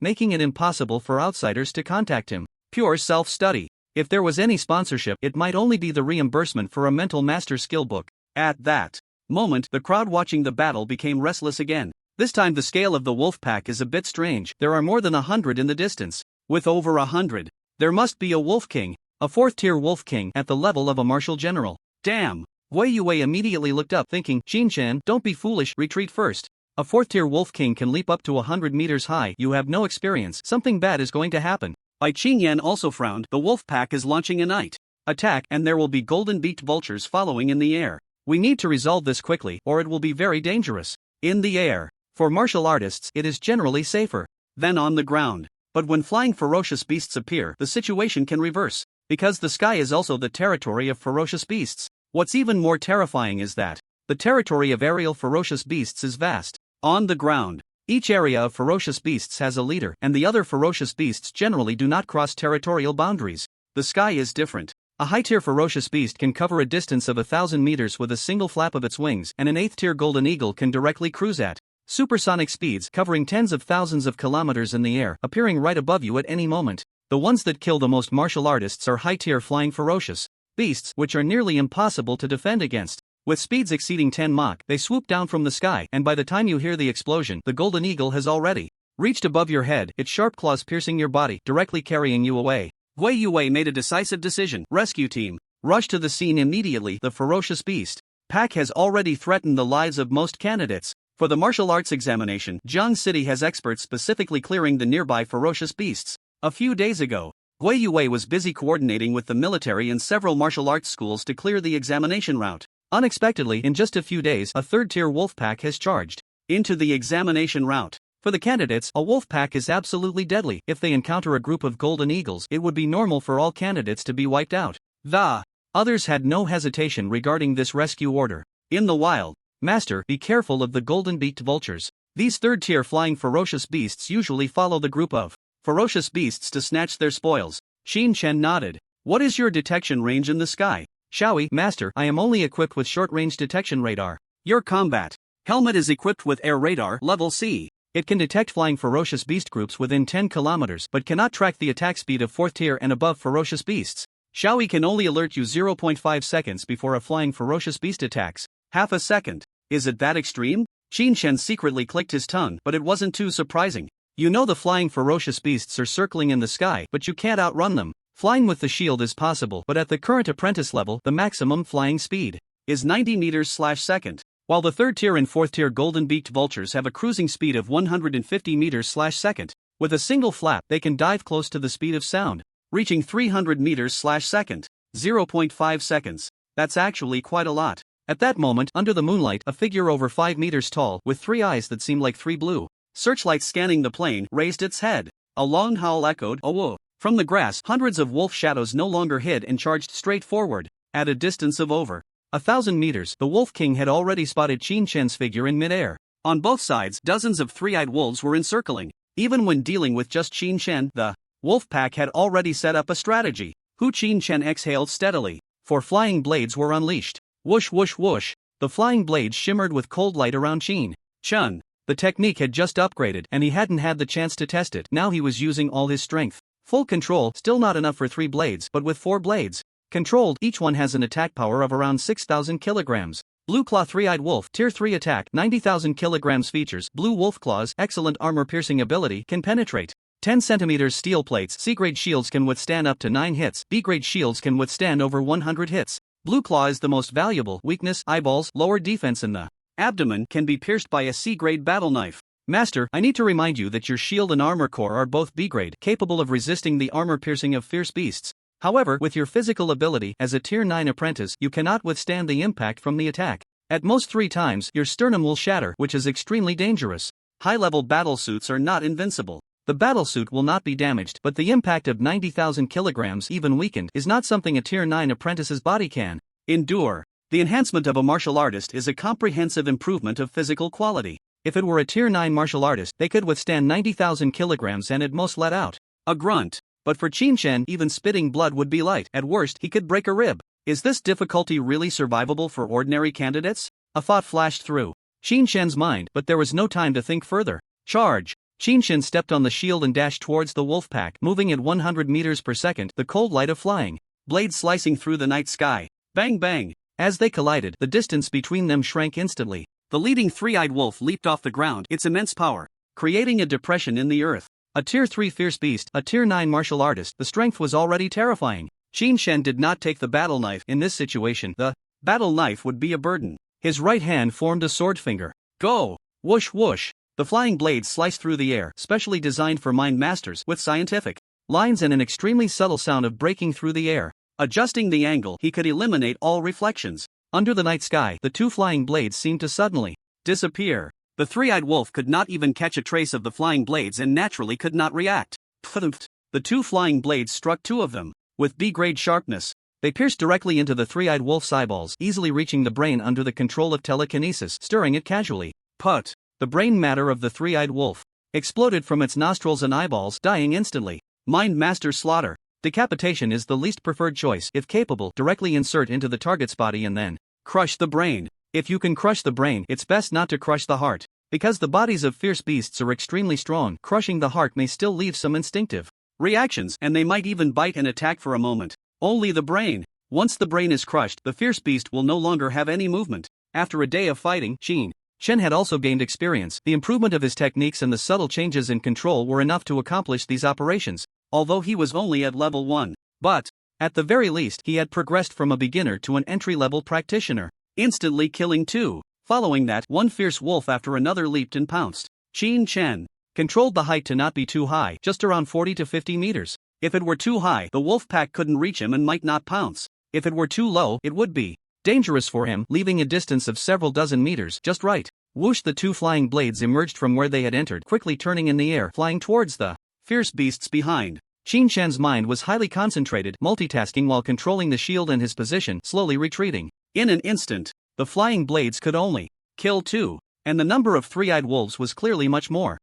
making it impossible for outsiders to contact him. Pure self-study. If there was any sponsorship, it might only be the reimbursement for a mental master skill book. At that moment, the crowd watching the battle became restless again. This time the scale of the wolf pack is a bit strange. There are more than 100 in the distance. With over 100, there must be a wolf king, a 4th-tier wolf king at the level of a martial general. Damn! Wei Yue immediately looked up, thinking, Qin Shan, don't be foolish, retreat first. A 4th-tier wolf king can leap up to 100 meters high. You have no experience. Something bad is going to happen. Bai Qin Yan also frowned. The wolf pack is launching a night attack, and there will be golden-beaked vultures following in the air. We need to resolve this quickly, or it will be very dangerous. In the air. For martial artists, it is generally safer than on the ground. But when flying ferocious beasts appear, the situation can reverse, because the sky is also the territory of ferocious beasts. What's even more terrifying is that the territory of aerial ferocious beasts is vast. On the ground, each area of ferocious beasts has a leader, and the other ferocious beasts generally do not cross territorial boundaries. The sky is different. A high-tier ferocious beast can cover a distance of 1,000 meters with a single flap of its wings, and an 8th-tier golden eagle can directly cruise at supersonic speeds, covering tens of thousands of kilometers in the air, appearing right above you at any moment. The ones that kill the most martial artists are high-tier flying ferocious beasts, which are nearly impossible to defend against. With speeds exceeding 10 Mach, they swoop down from the sky, and by the time you hear the explosion, the golden eagle has already reached above your head, its sharp claws piercing your body, directly carrying you away. Gui Yue made a decisive decision. Rescue team, rush to the scene immediately. The ferocious beast pack has already threatened the lives of most candidates. For the martial arts examination, Jiang City has experts specifically clearing the nearby ferocious beasts. A few days ago, Gui Yue was busy coordinating with the military and several martial arts schools to clear the examination route. Unexpectedly, in just a few days, a 3rd-tier wolf pack has charged into the examination route. For the candidates, a wolf pack is absolutely deadly. If they encounter a group of golden eagles, it would be normal for all candidates to be wiped out. The others had no hesitation regarding this rescue order. In the wild, Master, be careful of the golden-beaked vultures. These third-tier flying ferocious beasts usually follow the group of ferocious beasts to snatch their spoils. Xin Chen nodded. What is your detection range in the sky? Shaoui, Master, I am only equipped with short-range detection radar. Your combat helmet is equipped with air radar level C. It can detect flying ferocious beast groups within 10 kilometers but cannot track the attack speed of 4th tier and above ferocious beasts. Shaoui can only alert you 0.5 seconds before a flying ferocious beast attacks. Half a second. Is it that extreme? Xin Shen secretly clicked his tongue, but it wasn't too surprising. You know the flying ferocious beasts are circling in the sky, but you can't outrun them. Flying with the shield is possible, but at the current apprentice level, the maximum flying speed is 90 meters/second. While the 3rd tier and 4th tier golden-beaked vultures have a cruising speed of 150 meters/second, with a single flap they can dive close to the speed of sound, reaching 300 meters/second, 0.5 seconds. That's actually quite a lot. At that moment, under the moonlight, a figure over 5 meters tall, with 3 eyes that seemed like 3 blue searchlights scanning the plane, raised its head. A long howl echoed, "Oh whoa." From the grass, hundreds of wolf shadows no longer hid and charged straight forward, at a distance of over 1,000 meters. The Wolf King had already spotted Xin Shen's figure in midair. On both sides, dozens of three-eyed wolves were encircling. Even when dealing with just Xin Shen, the wolf pack had already set up a strategy. Hu Xin Shen exhaled steadily, for flying blades were unleashed. Whoosh whoosh whoosh, the flying blades shimmered with cold light around Xin Shen. The technique had just upgraded and he hadn't had the chance to test it. Now he was using all his strength. Full control, still not enough for 3 blades, but with 4 blades controlled, each one has an attack power of around 6,000 kilograms. Blue Claw Three-Eyed Wolf, Tier 3 attack, 90,000 kilograms features. Blue Wolf Claws, excellent armor-piercing ability, can penetrate 10 centimeters. Steel plates, C-grade shields can withstand up to 9 hits. B-grade shields can withstand over 100 hits. Blue Claw is the most valuable. Weakness, eyeballs, lower defense in the abdomen, can be pierced by a C-grade battle knife. Master, I need to remind you that your shield and armor core are both B-grade, capable of resisting the armor piercing of fierce beasts. However, with your physical ability as a Tier 9 apprentice, you cannot withstand the impact from the attack. At most 3 times, your sternum will shatter, which is extremely dangerous. High-level battlesuits are not invincible. The battlesuit will not be damaged, but the impact of 90,000 kilograms, even weakened, is not something a Tier 9 apprentice's body can endure. The enhancement of a martial artist is a comprehensive improvement of physical quality. If it were a Tier 9 martial artist, they could withstand 90,000 kilograms and at most let out a grunt. But for Xin Shen, even spitting blood would be light. At worst, he could break a rib. Is this difficulty really survivable for ordinary candidates? A thought flashed through Xin Shen's mind, but there was no time to think further. Charge! Xin Shen stepped on the shield and dashed towards the wolf pack, moving at 100 meters per second, the cold light of flying blades slicing through the night sky. Bang bang! As they collided, the distance between them shrank instantly. The leading three-eyed wolf leaped off the ground, its immense power creating a depression in the earth. A Tier 3 fierce beast, a Tier 9 martial artist, the strength was already terrifying. Xin Shen did not take the battle knife. In this situation, the battle knife would be a burden. His right hand formed a sword finger. Go! Whoosh whoosh! The flying blades sliced through the air, specially designed for mind masters, with scientific lines and an extremely subtle sound of breaking through the air. Adjusting the angle, he could eliminate all reflections. Under the night sky, the 2 flying blades seemed to suddenly disappear. The three-eyed wolf could not even catch a trace of the flying blades and naturally could not react. The 2 flying blades struck 2 of them with B-grade sharpness. They pierced directly into the three-eyed wolf's eyeballs, easily reaching the brain under the control of telekinesis, stirring it casually. Put! The brain matter of the three-eyed wolf exploded from its nostrils and eyeballs, dying instantly. Mind Master slaughter. Decapitation is the least preferred choice. If capable, directly insert into the target's body and then crush the brain. If you can crush the brain, it's best not to crush the heart. Because the bodies of fierce beasts are extremely strong, crushing the heart may still leave some instinctive reactions, and they might even bite and attack for a moment. Only the brain. Once the brain is crushed, the fierce beast will no longer have any movement. After a day of fighting, Xin Shen had also gained experience. The improvement of his techniques and the subtle changes in control were enough to accomplish these operations, although he was only at level 1. But, at the very least, he had progressed from a beginner to an entry-level practitioner, instantly killing 2. Following that, one fierce wolf after another leaped and pounced. Xin Shen controlled the height to not be too high, just around 40 to 50 meters. If it were too high, the wolf pack couldn't reach him and might not pounce. If it were too low, it would be dangerous for him, leaving a distance of several dozen meters just right. Whoosh, the two flying blades emerged from where they had entered, quickly turning in the air, flying towards the fierce beasts behind. Qin Shan's mind was highly concentrated, multitasking while controlling the shield and his position, slowly retreating. In an instant, the flying blades could only kill two, and the number of three-eyed wolves was clearly much more.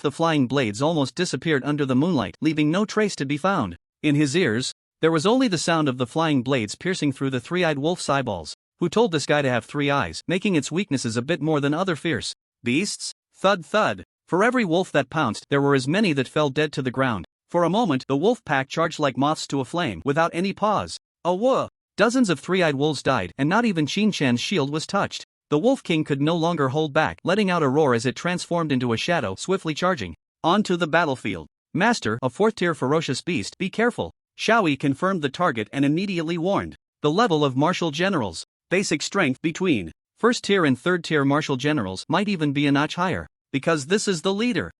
The flying blades almost disappeared under the moonlight, leaving no trace to be found. In his ears, there was only the sound of the flying blades piercing through the three-eyed wolf's eyeballs. Who told this guy to have 3 eyes, making its weaknesses a bit more than other fierce beasts? Thud thud. For every wolf that pounced, there were as many that fell dead to the ground. For a moment, the wolf pack charged like moths to a flame, without any pause. Whoa! Dozens of three-eyed wolves died, and not even Qin Shan's shield was touched. The Wolf King could no longer hold back, letting out a roar as it transformed into a shadow, swiftly charging onto the battlefield. Master, a 4th-tier ferocious beast, be careful. Xiaoyi confirmed the target and immediately warned. The level of martial generals. Basic strength between 1st-tier and 3rd-tier martial generals might even be a notch higher, because this is the leader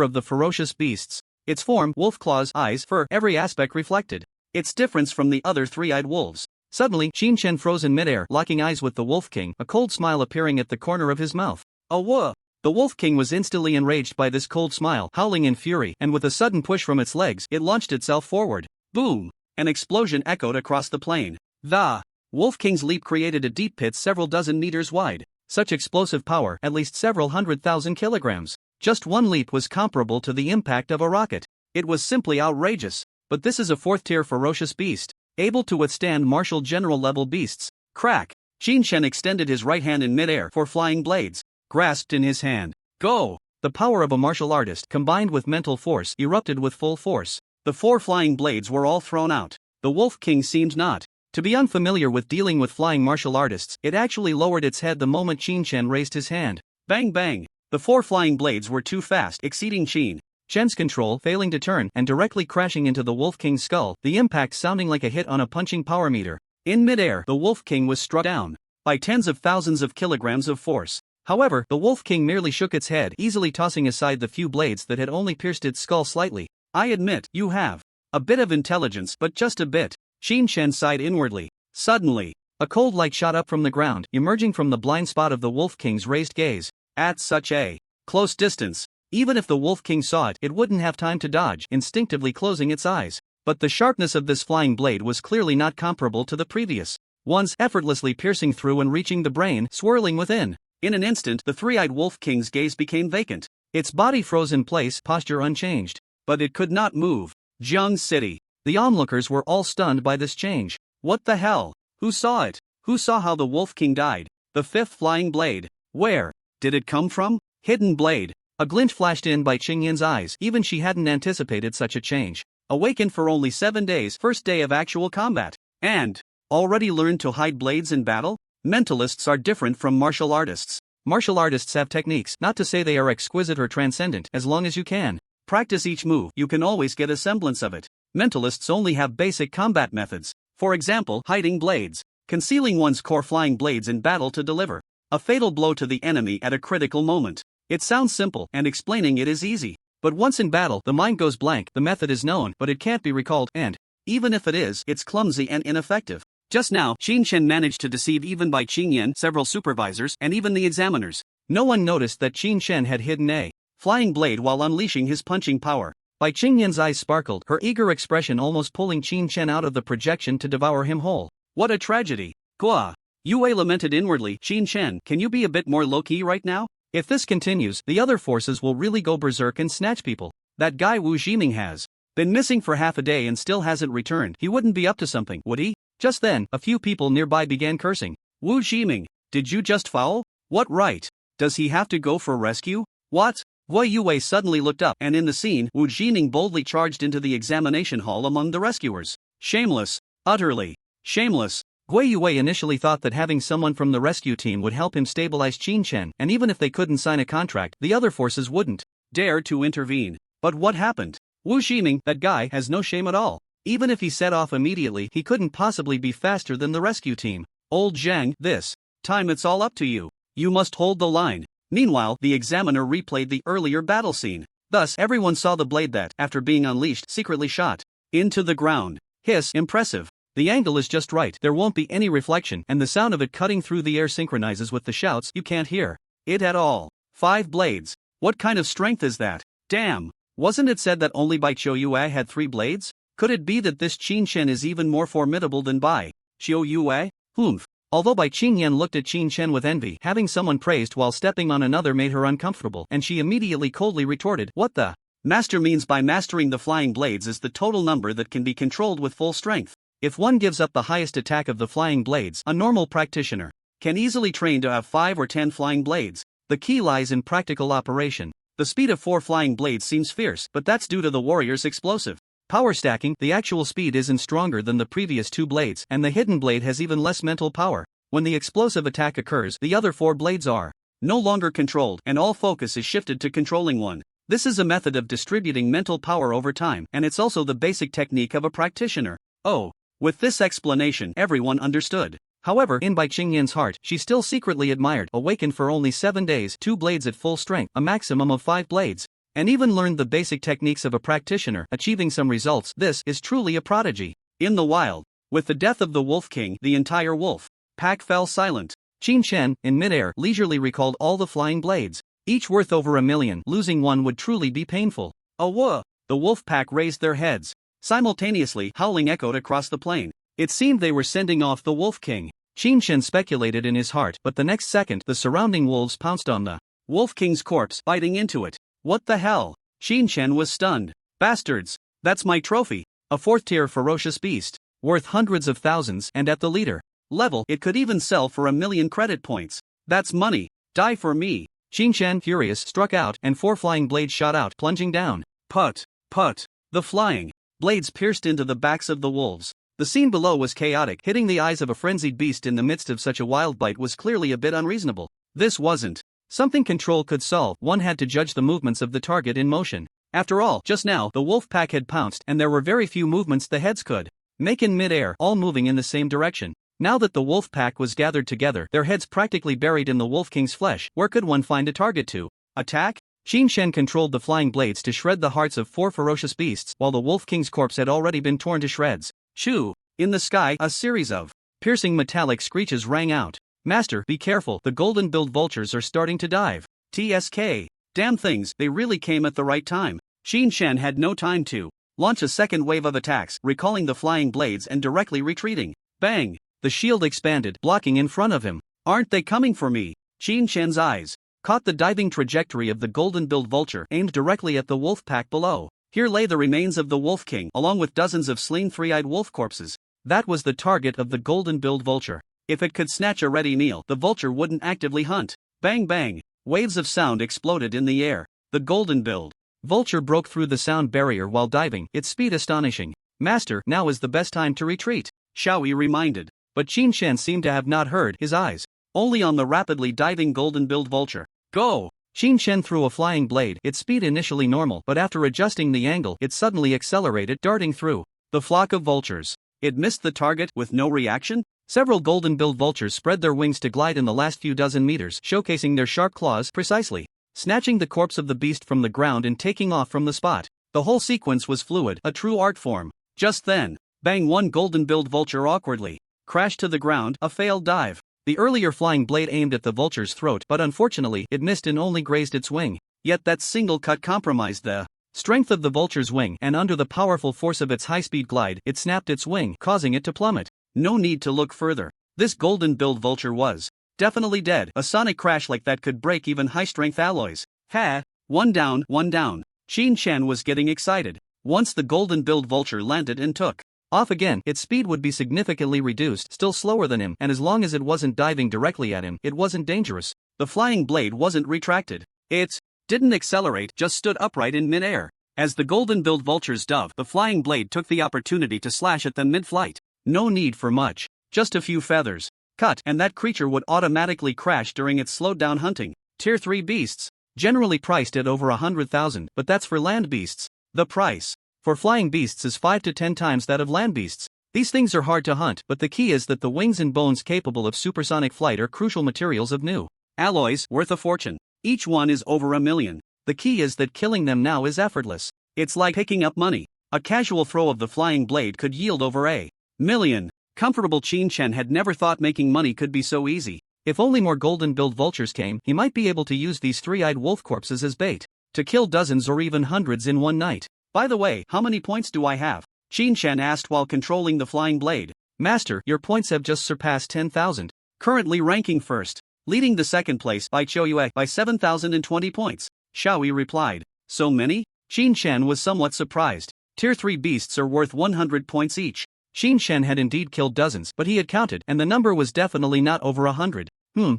of the ferocious beasts. Its form, wolf claws, eyes, fur, every aspect reflected its difference from the other three-eyed wolves. Suddenly, Qin Shan froze in midair, locking eyes with the Wolf King, a cold smile appearing at the corner of his mouth. Whoa! The Wolf King was instantly enraged by this cold smile, howling in fury, and with a sudden push from its legs, it launched itself forward. Boom! An explosion echoed across the plain. The Wolf King's leap created a deep pit several dozen meters wide. Such explosive power, at least several 100,000 kilograms. Just one leap was comparable to the impact of a rocket. It was simply outrageous. But this is a 4th-tier ferocious beast, able to withstand martial general-level beasts. Crack! Qin Shan extended his right hand in midair for flying blades, grasped in his hand. Go! The power of a martial artist, combined with mental force, erupted with full force. The 4 flying blades were all thrown out. The Wolf King seemed not to be unfamiliar with dealing with flying martial artists. It actually lowered its head the moment Qin Shan raised his hand. Bang bang! The 4 flying blades were too fast, exceeding Qin Shan's control, failing to turn and directly crashing into the Wolf King's skull, the impact sounding like a hit on a punching power meter. In midair, the Wolf King was struck down by tens of thousands of kilograms of force. However, the Wolf King merely shook its head, easily tossing aside the few blades that had only pierced its skull slightly. I admit, you have a bit of intelligence, but just a bit. Qin Shan sighed inwardly. Suddenly, a cold light shot up from the ground, emerging from the blind spot of the Wolf King's raised gaze. At such a close distance, even if the Wolf King saw it, it wouldn't have time to dodge, instinctively closing its eyes. But the sharpness of this flying blade was clearly not comparable to the previous ones, effortlessly piercing through and reaching the brain, swirling within. In an instant, the three-eyed Wolf King's gaze became vacant. Its body froze in place, posture unchanged. But it could not move. Jiang City. The onlookers were all stunned by this change. What the hell? Who saw it? Who saw how the Wolf King died? The 5th flying blade. Where did it come from? Hidden blade. A glint flashed in by Qingyin's eyes. Even she hadn't anticipated such a change. Awakened for only 7 days, first day of actual combat. And already learned to hide blades in battle? Mentalists are different from martial artists. Martial artists have techniques, not to say they are exquisite or transcendent. As long as you can practice each move, you can always get a semblance of it. Mentalists only have basic combat methods. For example, hiding blades. Concealing one's core flying blades in battle to deliver a fatal blow to the enemy at a critical moment. It sounds simple, and explaining it is easy. But once in battle, the mind goes blank. The method is known, but it can't be recalled, and even if it is, it's clumsy and ineffective. Just now, Qin Shan managed to deceive even by Qingyan, several supervisors, and even the examiners. No one noticed that Qin Shan had hidden a flying blade while unleashing his punching power. By Qingyan's eyes sparkled, her eager expression almost pulling Qin Shan out of the projection to devour him whole. What a tragedy! Gua! Yue lamented inwardly. Qin Shan, can you be a bit more low-key right now? If this continues, the other forces will really go berserk and snatch people. That guy Wu Jiming has been missing for half a day and still hasn't returned. He wouldn't be up to something, would he? Just then, a few people nearby began cursing. Wu Jiming, did you just foul? What right? Does he have to go for rescue? What? Wei Yue suddenly looked up, and in the scene, Wu Jiming boldly charged into the examination hall among the rescuers. Shameless. Utterly shameless. Wei Yue initially thought that having someone from the rescue team would help him stabilize Qin Shan, and even if they couldn't sign a contract, the other forces wouldn't dare to intervene. But what happened? Wu Jiming, that guy, has no shame at all. Even if he set off immediately, he couldn't possibly be faster than the rescue team. Old Zhang, this time it's all up to you. You must hold the line. Meanwhile, the examiner replayed the earlier battle scene. Thus, everyone saw the blade that, after being unleashed, secretly shot into the ground. Hiss, impressive. The angle is just right, there won't be any reflection, and the sound of it cutting through the air synchronizes with the shouts you can't hear. it at all. 5 blades. What kind of strength is that? Damn. Wasn't it said that only Bai Qiuyue had 3 blades? Could it be that this Qin Shen is even more formidable than Bai Qiuyue? Humph. Although Bai Qingyan looked at Qin Shen with envy, having someone praised while stepping on another made her uncomfortable, and she immediately coldly retorted, "What the?" Master means by mastering the flying blades is the total number that can be controlled with full strength. If one gives up the highest attack of the flying blades, a normal practitioner can easily train to have 5 or 10 flying blades. The key lies in practical operation. The speed of 4 flying blades seems fierce, but that's due to the warrior's explosive power stacking. The actual speed isn't stronger than the previous 2 blades, and the hidden blade has even less mental power. When the explosive attack occurs, the other 4 blades are no longer controlled, and all focus is shifted to controlling one. This is a method of distributing mental power over time, and it's also the basic technique of a practitioner. Oh. With this explanation, everyone understood. However, in Bai Qingyan's heart, she still secretly admired, awakened for only 7 days, 2 blades at full strength, a maximum of 5 blades, and even learned the basic techniques of a practitioner, achieving some results. This is truly a prodigy. In the wild, with the death of the Wolf King, the entire wolf pack fell silent. Qin Shen, in midair, leisurely recalled all the flying blades, each worth over 1,000,000. Losing one would truly be painful. Awah! The wolf pack raised their heads. Simultaneously, howling echoed across the plain. It seemed they were sending off the Wolf King. Qin Shen speculated in his heart, but the next second, the surrounding wolves pounced on the Wolf King's corpse, biting into it. What the hell? Qin Shen was stunned. Bastards! That's my trophy! A 4th-tier ferocious beast, worth hundreds of thousands, and at the leader level, it could even sell for 1,000,000 credit points. That's money. Die for me! Qin Shen, furious, struck out, and 4 flying blades shot out, plunging down. Put! Put! The flying blades pierced into the backs of the wolves. The scene below was chaotic. Hitting the eyes of a frenzied beast in the midst of such a wild bite was clearly a bit unreasonable. This wasn't something control could solve. One had to judge the movements of the target in motion. After all, just now, the wolf pack had pounced, and there were very few movements the heads could make in mid-air, all moving in the same direction. Now that the wolf pack was gathered together, their heads practically buried in the Wolf King's flesh, where could one find a target to attack? Qin Shen controlled the flying blades to shred the hearts of 4 ferocious beasts, while the Wolf King's corpse had already been torn to shreds. Shoo! In the sky, a series of piercing metallic screeches rang out. Master, be careful, the golden-billed vultures are starting to dive. TSK. Damn things, they really came at the right time. Qin Shen had no time to launch a second wave of attacks, recalling the flying blades and directly retreating. Bang! The shield expanded, blocking in front of him. Aren't they coming for me? Qin Shen's eyes caught the diving trajectory of the golden-billed vulture, aimed directly at the wolf pack below. Here lay the remains of the Wolf King, along with dozens of slain 3-eyed wolf corpses. That was the target of the golden-billed vulture. If it could snatch a ready meal, the vulture wouldn't actively hunt. Bang bang! Waves of sound exploded in the air. The golden-billed vulture broke through the sound barrier while diving, its speed astonishing. Master, now is the best time to retreat, Xiaoyi reminded. But Qin Shen seemed to have not heard, his eyes only on the rapidly diving golden-billed vulture. Go! Qin Shen threw a flying blade, its speed initially normal, but after adjusting the angle, it suddenly accelerated, darting through the flock of vultures. It missed the target, with no reaction? Several golden-billed vultures spread their wings to glide in the last few dozen meters, showcasing their sharp claws precisely, snatching the corpse of the beast from the ground and taking off from the spot. The whole sequence was fluid, a true art form. Just then, bang, one golden-billed vulture awkwardly crashed to the ground, a failed dive. The earlier flying blade aimed at the vulture's throat, but unfortunately, it missed and only grazed its wing. Yet that single cut compromised the strength of the vulture's wing, and under the powerful force of its high-speed glide, it snapped its wing, causing it to plummet. No need to look further. This golden-billed vulture was definitely dead. A sonic crash like that could break even high-strength alloys. Ha! One down, one down. Qin Shen was getting excited. Once the golden-billed vulture landed and took off again, its speed would be significantly reduced, still slower than him, and as long as it wasn't diving directly at him, it wasn't dangerous. The flying blade wasn't retracted. It didn't accelerate, just stood upright in mid-air. As the golden-billed vultures dove, the flying blade took the opportunity to slash at them mid-flight. No need for much. Just a few feathers. Cut, and that creature would automatically crash during its slowed-down hunting. Tier 3 beasts. Generally priced at over 100,000, but that's for land beasts. The price for flying beasts is 5 to 10 times that of land beasts. These things are hard to hunt, but the key is that the wings and bones capable of supersonic flight are crucial materials of new alloys worth a fortune. Each one is over 1,000,000. The key is that killing them now is effortless. It's like picking up money. A casual throw of the flying blade could yield over 1,000,000. Comfortable. Qin Shen had never thought making money could be so easy. If only more golden-billed vultures came, he might be able to use these three-eyed wolf corpses as bait to kill dozens or even hundreds in one night. By the way, how many points do I have? Qin asked while controlling the flying blade. Master, your points have just surpassed 10,000. Currently ranking first, leading the second place by Choyue by 7,020 points. Xiaoyi replied. So many? Qin was somewhat surprised. Tier 3 beasts are worth 100 points each. Qin had indeed killed dozens, but he had counted, and the number was definitely not over 100.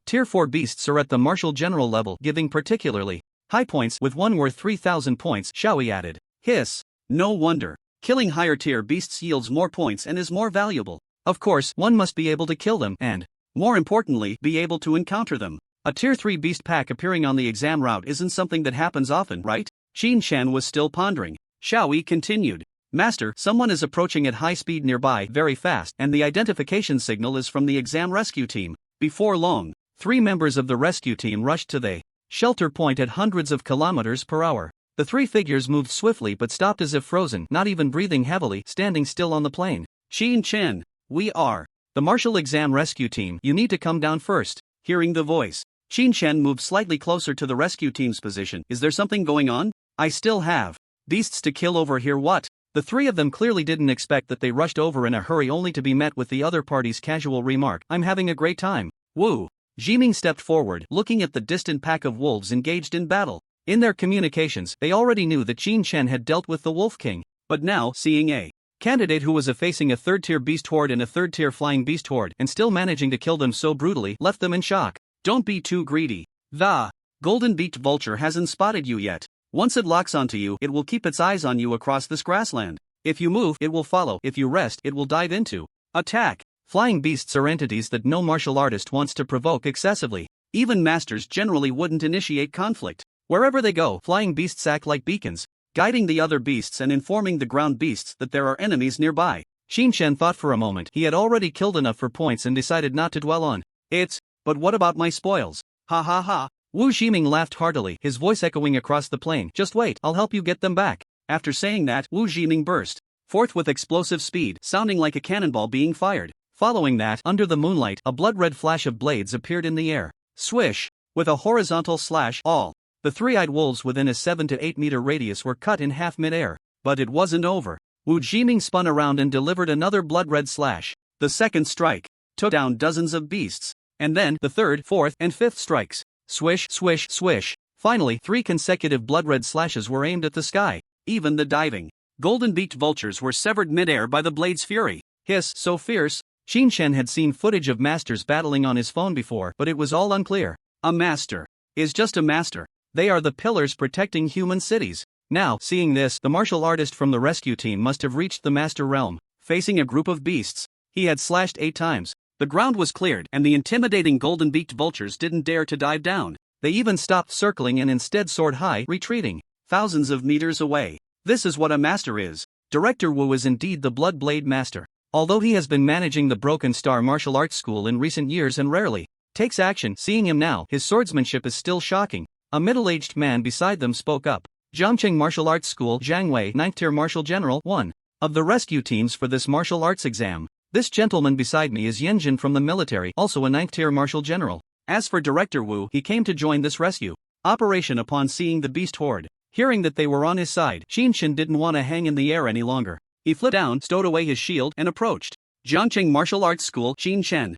Tier 4 beasts are at the martial general level, giving particularly high points, with one worth 3,000 points, Xiaoyi added. Hiss. No wonder. Killing higher tier beasts yields more points and is more valuable. Of course, one must be able to kill them and, more importantly, be able to encounter them. A tier 3 beast pack appearing on the exam route isn't something that happens often, right? Qin was still pondering. Xiaoyi continued. Master, someone is approaching at high speed nearby very fast, and the identification signal is from the exam rescue team. Before long, 3 members of the rescue team rushed to the shelter point at hundreds of kilometers per hour. The 3 figures moved swiftly but stopped as if frozen, not even breathing heavily, standing still on the plane. Qin, we are the martial exam rescue team. You need to come down first. Hearing the voice, Qin moved slightly closer to the rescue team's position. Is there something going on? I still have beasts to kill over here. What? The 3 of them clearly didn't expect that they rushed over in a hurry only to be met with the other party's casual remark, I'm having a great time. Woo! Jiming stepped forward, looking at the distant pack of wolves engaged in battle. In their communications, they already knew that Qin had dealt with the Wolf King, but now, seeing a candidate who was facing a third-tier beast horde and a third-tier flying beast horde and still managing to kill them so brutally left them in shock. Don't be too greedy. The golden-beaked vulture hasn't spotted you yet. Once it locks onto you, it will keep its eyes on you across this grassland. If you move, it will follow. If you rest, it will dive into attack. Flying beasts are entities that no martial artist wants to provoke excessively. Even masters generally wouldn't initiate conflict. Wherever they go, flying beasts act like beacons, guiding the other beasts and informing the ground beasts that there are enemies nearby. Qin thought for a moment. He had already killed enough for points and decided not to dwell on it. But what about my spoils? Ha ha ha. Wu Ximing laughed heartily, his voice echoing across the plain. Just wait, I'll help you get them back. After saying that, Wu Ximing burst forth with explosive speed, sounding like a cannonball being fired. Following that, under the moonlight, a blood-red flash of blades appeared in the air. Swish! With a horizontal slash, all the 3-eyed wolves within a 7 to 8 meter radius were cut in half mid-air. But it wasn't over. Wu Ximing spun around and delivered another blood-red slash. The second strike took down dozens of beasts. And then, the third, fourth, and fifth strikes. Swish, swish, swish. Finally, 3 consecutive blood-red slashes were aimed at the sky. Even the diving golden-beaked vultures were severed mid-air by the blade's fury. Hiss, so fierce. Qin had seen footage of masters battling on his phone before, but it was all unclear. A master is just a master. They are the pillars protecting human cities. Now, seeing this, the martial artist from the rescue team must have reached the master realm. Facing a group of beasts, he had slashed 8 times. The ground was cleared, and the intimidating golden-beaked vultures didn't dare to dive down. They even stopped circling and instead soared high, retreating thousands of meters away. This is what a master is. Director Wu is indeed the Blood Blade Master. Although he has been managing the Broken Star martial arts school in recent years and rarely takes action, seeing him now, his swordsmanship is still shocking. A middle-aged man beside them spoke up. Zhangcheng Martial Arts School, Zhang Wei, 9th Tier Martial General, 1 of the rescue teams for this martial arts exam. This gentleman beside me is Yanjin from the military, also a 9th Tier Martial General. As for Director Wu, he came to join this rescue operation upon seeing the beast horde. Hearing that they were on his side, Qin didn't want to hang in the air any longer. He flipped down, stowed away his shield, and approached Zhangcheng Martial Arts School, Qin.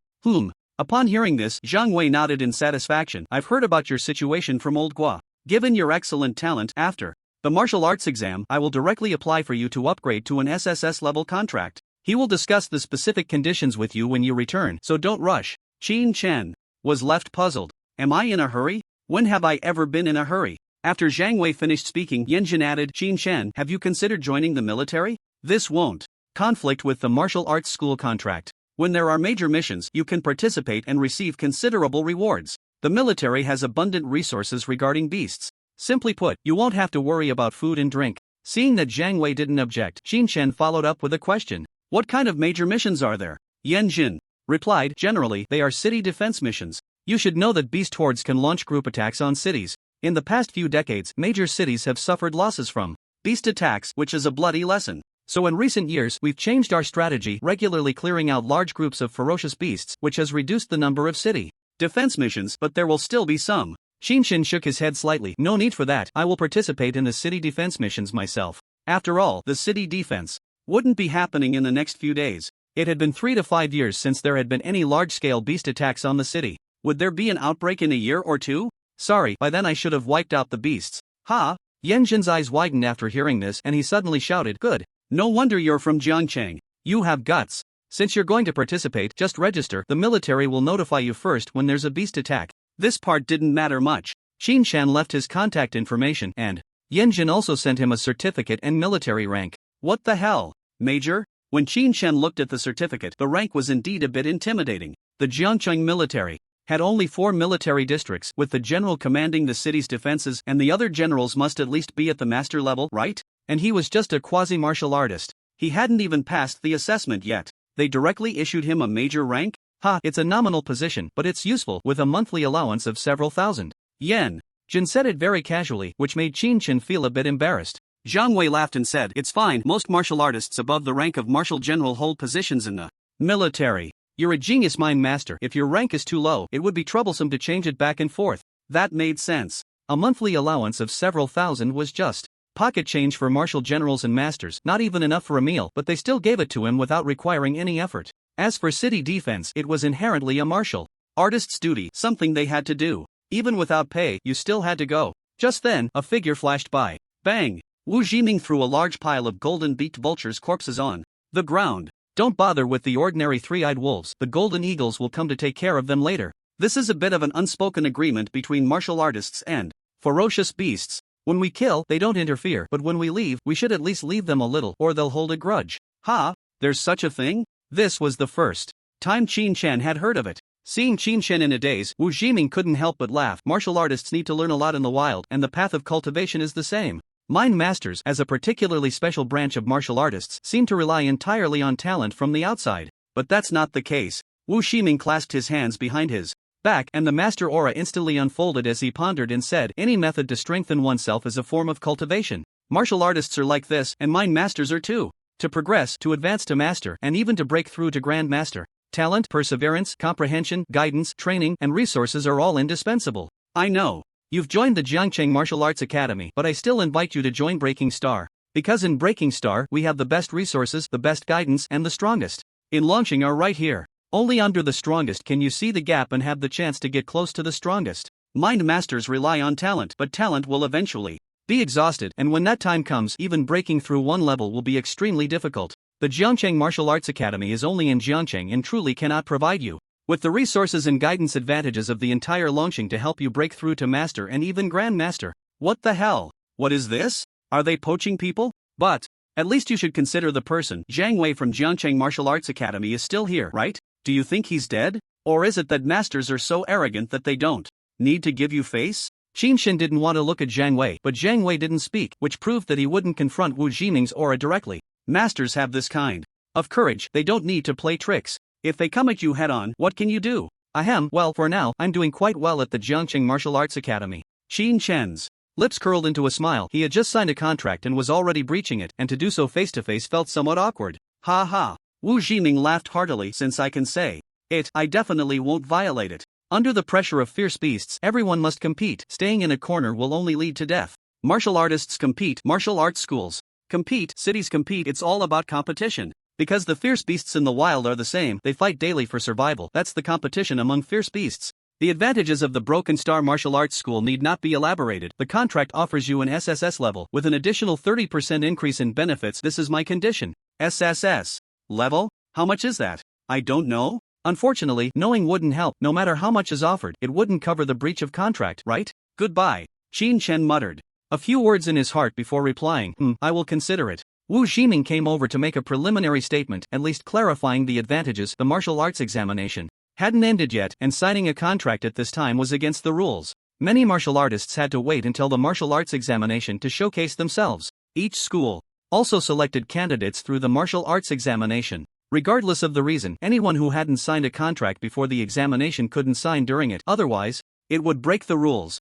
Upon hearing this, Zhang Wei nodded in satisfaction. I've heard about your situation from Old Gua. Given your excellent talent, after the martial arts exam, I will directly apply for you to upgrade to an SSS level contract. He will discuss the specific conditions with you when you return, so don't rush. Qin was left puzzled. Am I in a hurry? When have I ever been in a hurry? After Zhang Wei finished speaking, Yanjin added, Qin, have you considered joining the military? This won't conflict with the martial arts school contract. When there are major missions, you can participate and receive considerable rewards. The military has abundant resources regarding beasts. Simply put, you won't have to worry about food and drink. Seeing that Zhang Wei didn't object, Qin followed up with a question. What kind of major missions are there? Yanjin replied, generally, they are city defense missions. You should know that beast hordes can launch group attacks on cities. In the past few decades, major cities have suffered losses from beast attacks, which is a bloody lesson. So in recent years, we've changed our strategy, regularly clearing out large groups of ferocious beasts, which has reduced the number of city defense missions, but there will still be some. Shinshin shook his head slightly. No need for that, I will participate in the city defense missions myself. After all, the city defense wouldn't be happening in the next few days. It had been 3 to 5 years since there had been any large-scale beast attacks on the city. Would there be an outbreak in a year or two? Sorry, by then I should have wiped out the beasts. Ha! Yanjin's eyes widened after hearing this and he suddenly shouted, good. No wonder you're from Jiangcheng. You have guts. Since you're going to participate, just register. The military will notify you first when there's a beast attack. This part didn't matter much. Qinshan left his contact information and Yanjin also sent him a certificate and military rank. What the hell, Major? When Qinshan looked at the certificate, the rank was indeed a bit intimidating. The Jiangcheng military had only 4 military districts, with the general commanding the city's defenses, and the other generals must at least be at the master level, right? And he was just a quasi-martial artist. He hadn't even passed the assessment yet. They directly issued him a major rank? Ha, it's a nominal position, but it's useful, with a monthly allowance of several thousand yen. Jin said it very casually, which made Qinshan feel a bit embarrassed. Zhang Wei laughed and said, it's fine, most martial artists above the rank of martial general hold positions in the military. You're a genius mine master. If your rank is too low, it would be troublesome to change it back and forth. That made sense. A monthly allowance of several thousand was just pocket change for martial generals and masters, not even enough for a meal, but they still gave it to him without requiring any effort. As for city defense, it was inherently a martial artist's duty, something they had to do. Even without pay, you still had to go. Just then, a figure flashed by. Bang! Wu Jiming threw a large pile of golden-beaked vultures' corpses on the ground. Don't bother with the ordinary three-eyed wolves, the golden eagles will come to take care of them later. This is a bit of an unspoken agreement between martial artists and ferocious beasts. When we kill, they don't interfere, but when we leave, we should at least leave them a little, or they'll hold a grudge. Ha! There's such a thing? This was the first time Qinshan had heard of it. Seeing Qinshan in a daze, Wu Jiming couldn't help but laugh. Martial artists need to learn a lot in the wild, and the path of cultivation is the same. Mind masters, as a particularly special branch of martial artists, seem to rely entirely on talent from the outside. But that's not the case. Wu Jiming clasped his hands behind his back, and the master aura instantly unfolded as he pondered and said, any method to strengthen oneself is a form of cultivation. Martial artists are like this, and mind masters are too. To progress, to advance to master, and even to break through to grand master, talent, perseverance, comprehension, guidance, training, and resources are all indispensable. I know. You've joined the Jiangcheng Martial Arts Academy, but I still invite you to join Breaking Star. Because in Breaking Star, we have the best resources, the best guidance, and the strongest. In launching are right here. Only under the strongest can you see the gap and have the chance to get close to the strongest. Mind masters rely on talent, but talent will eventually be exhausted, and when that time comes, even breaking through one level will be extremely difficult. The Jiangcheng Martial Arts Academy is only in Jiangcheng and truly cannot provide you with the resources and guidance advantages of the entire Longqing to help you break through to master and even grand master. What the hell? What is this? Are they poaching people? But at least you should consider the person. Zhang Wei from Jiangcheng Martial Arts Academy is still here, right? Do you think he's dead? Or is it that masters are so arrogant that they don't need to give you face? Qinshan didn't want to look at Zhang Wei, but Zhang Wei didn't speak, which proved that he wouldn't confront Wu Jiming's aura directly. Masters have this kind of courage, they don't need to play tricks. If they come at you head-on, what can you do? Ahem, well, for now, I'm doing quite well at the Jiangcheng Martial Arts Academy. Qinshan's lips curled into a smile. He had just signed a contract and was already breaching it, and to do so face-to-face felt somewhat awkward. Ha ha. Wu Jiming laughed heartily. Since I can say it, I definitely won't violate it. Under the pressure of fierce beasts, everyone must compete. Staying in a corner will only lead to death. Martial artists compete, martial arts schools compete, cities compete, it's all about competition. Because the fierce beasts in the wild are the same, they fight daily for survival. That's the competition among fierce beasts. The advantages of the Broken Star Martial Arts School need not be elaborated. The contract offers you an SSS level, with an additional 30% increase in benefits. This is my condition. SSS level? How much is that? I don't know. Unfortunately, knowing wouldn't help. No matter how much is offered, it wouldn't cover the breach of contract, right? Goodbye. Qinshan muttered a few words in his heart before replying, I will consider it. Wu Jiming came over to make a preliminary statement, at least clarifying the advantages. The martial arts examination hadn't ended yet, and signing a contract at this time was against the rules. Many martial artists had to wait until the martial arts examination to showcase themselves. Each school also selected candidates through the martial arts examination. Regardless of the reason, anyone who hadn't signed a contract before the examination couldn't sign during it, otherwise, it would break the rules.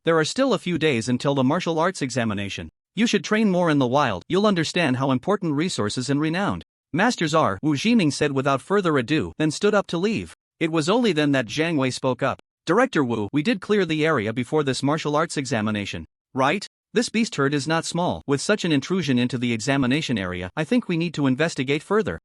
There are still a few days until the martial arts examination. You should train more in the wild, you'll understand how important resources and renowned masters are, Wu Jiming said without further ado, then stood up to leave. It was only then that Zhang Wei spoke up. Director Wu, we did clear the area before this martial arts examination, right? This beast herd is not small. With such an intrusion into the examination area, I think we need to investigate further.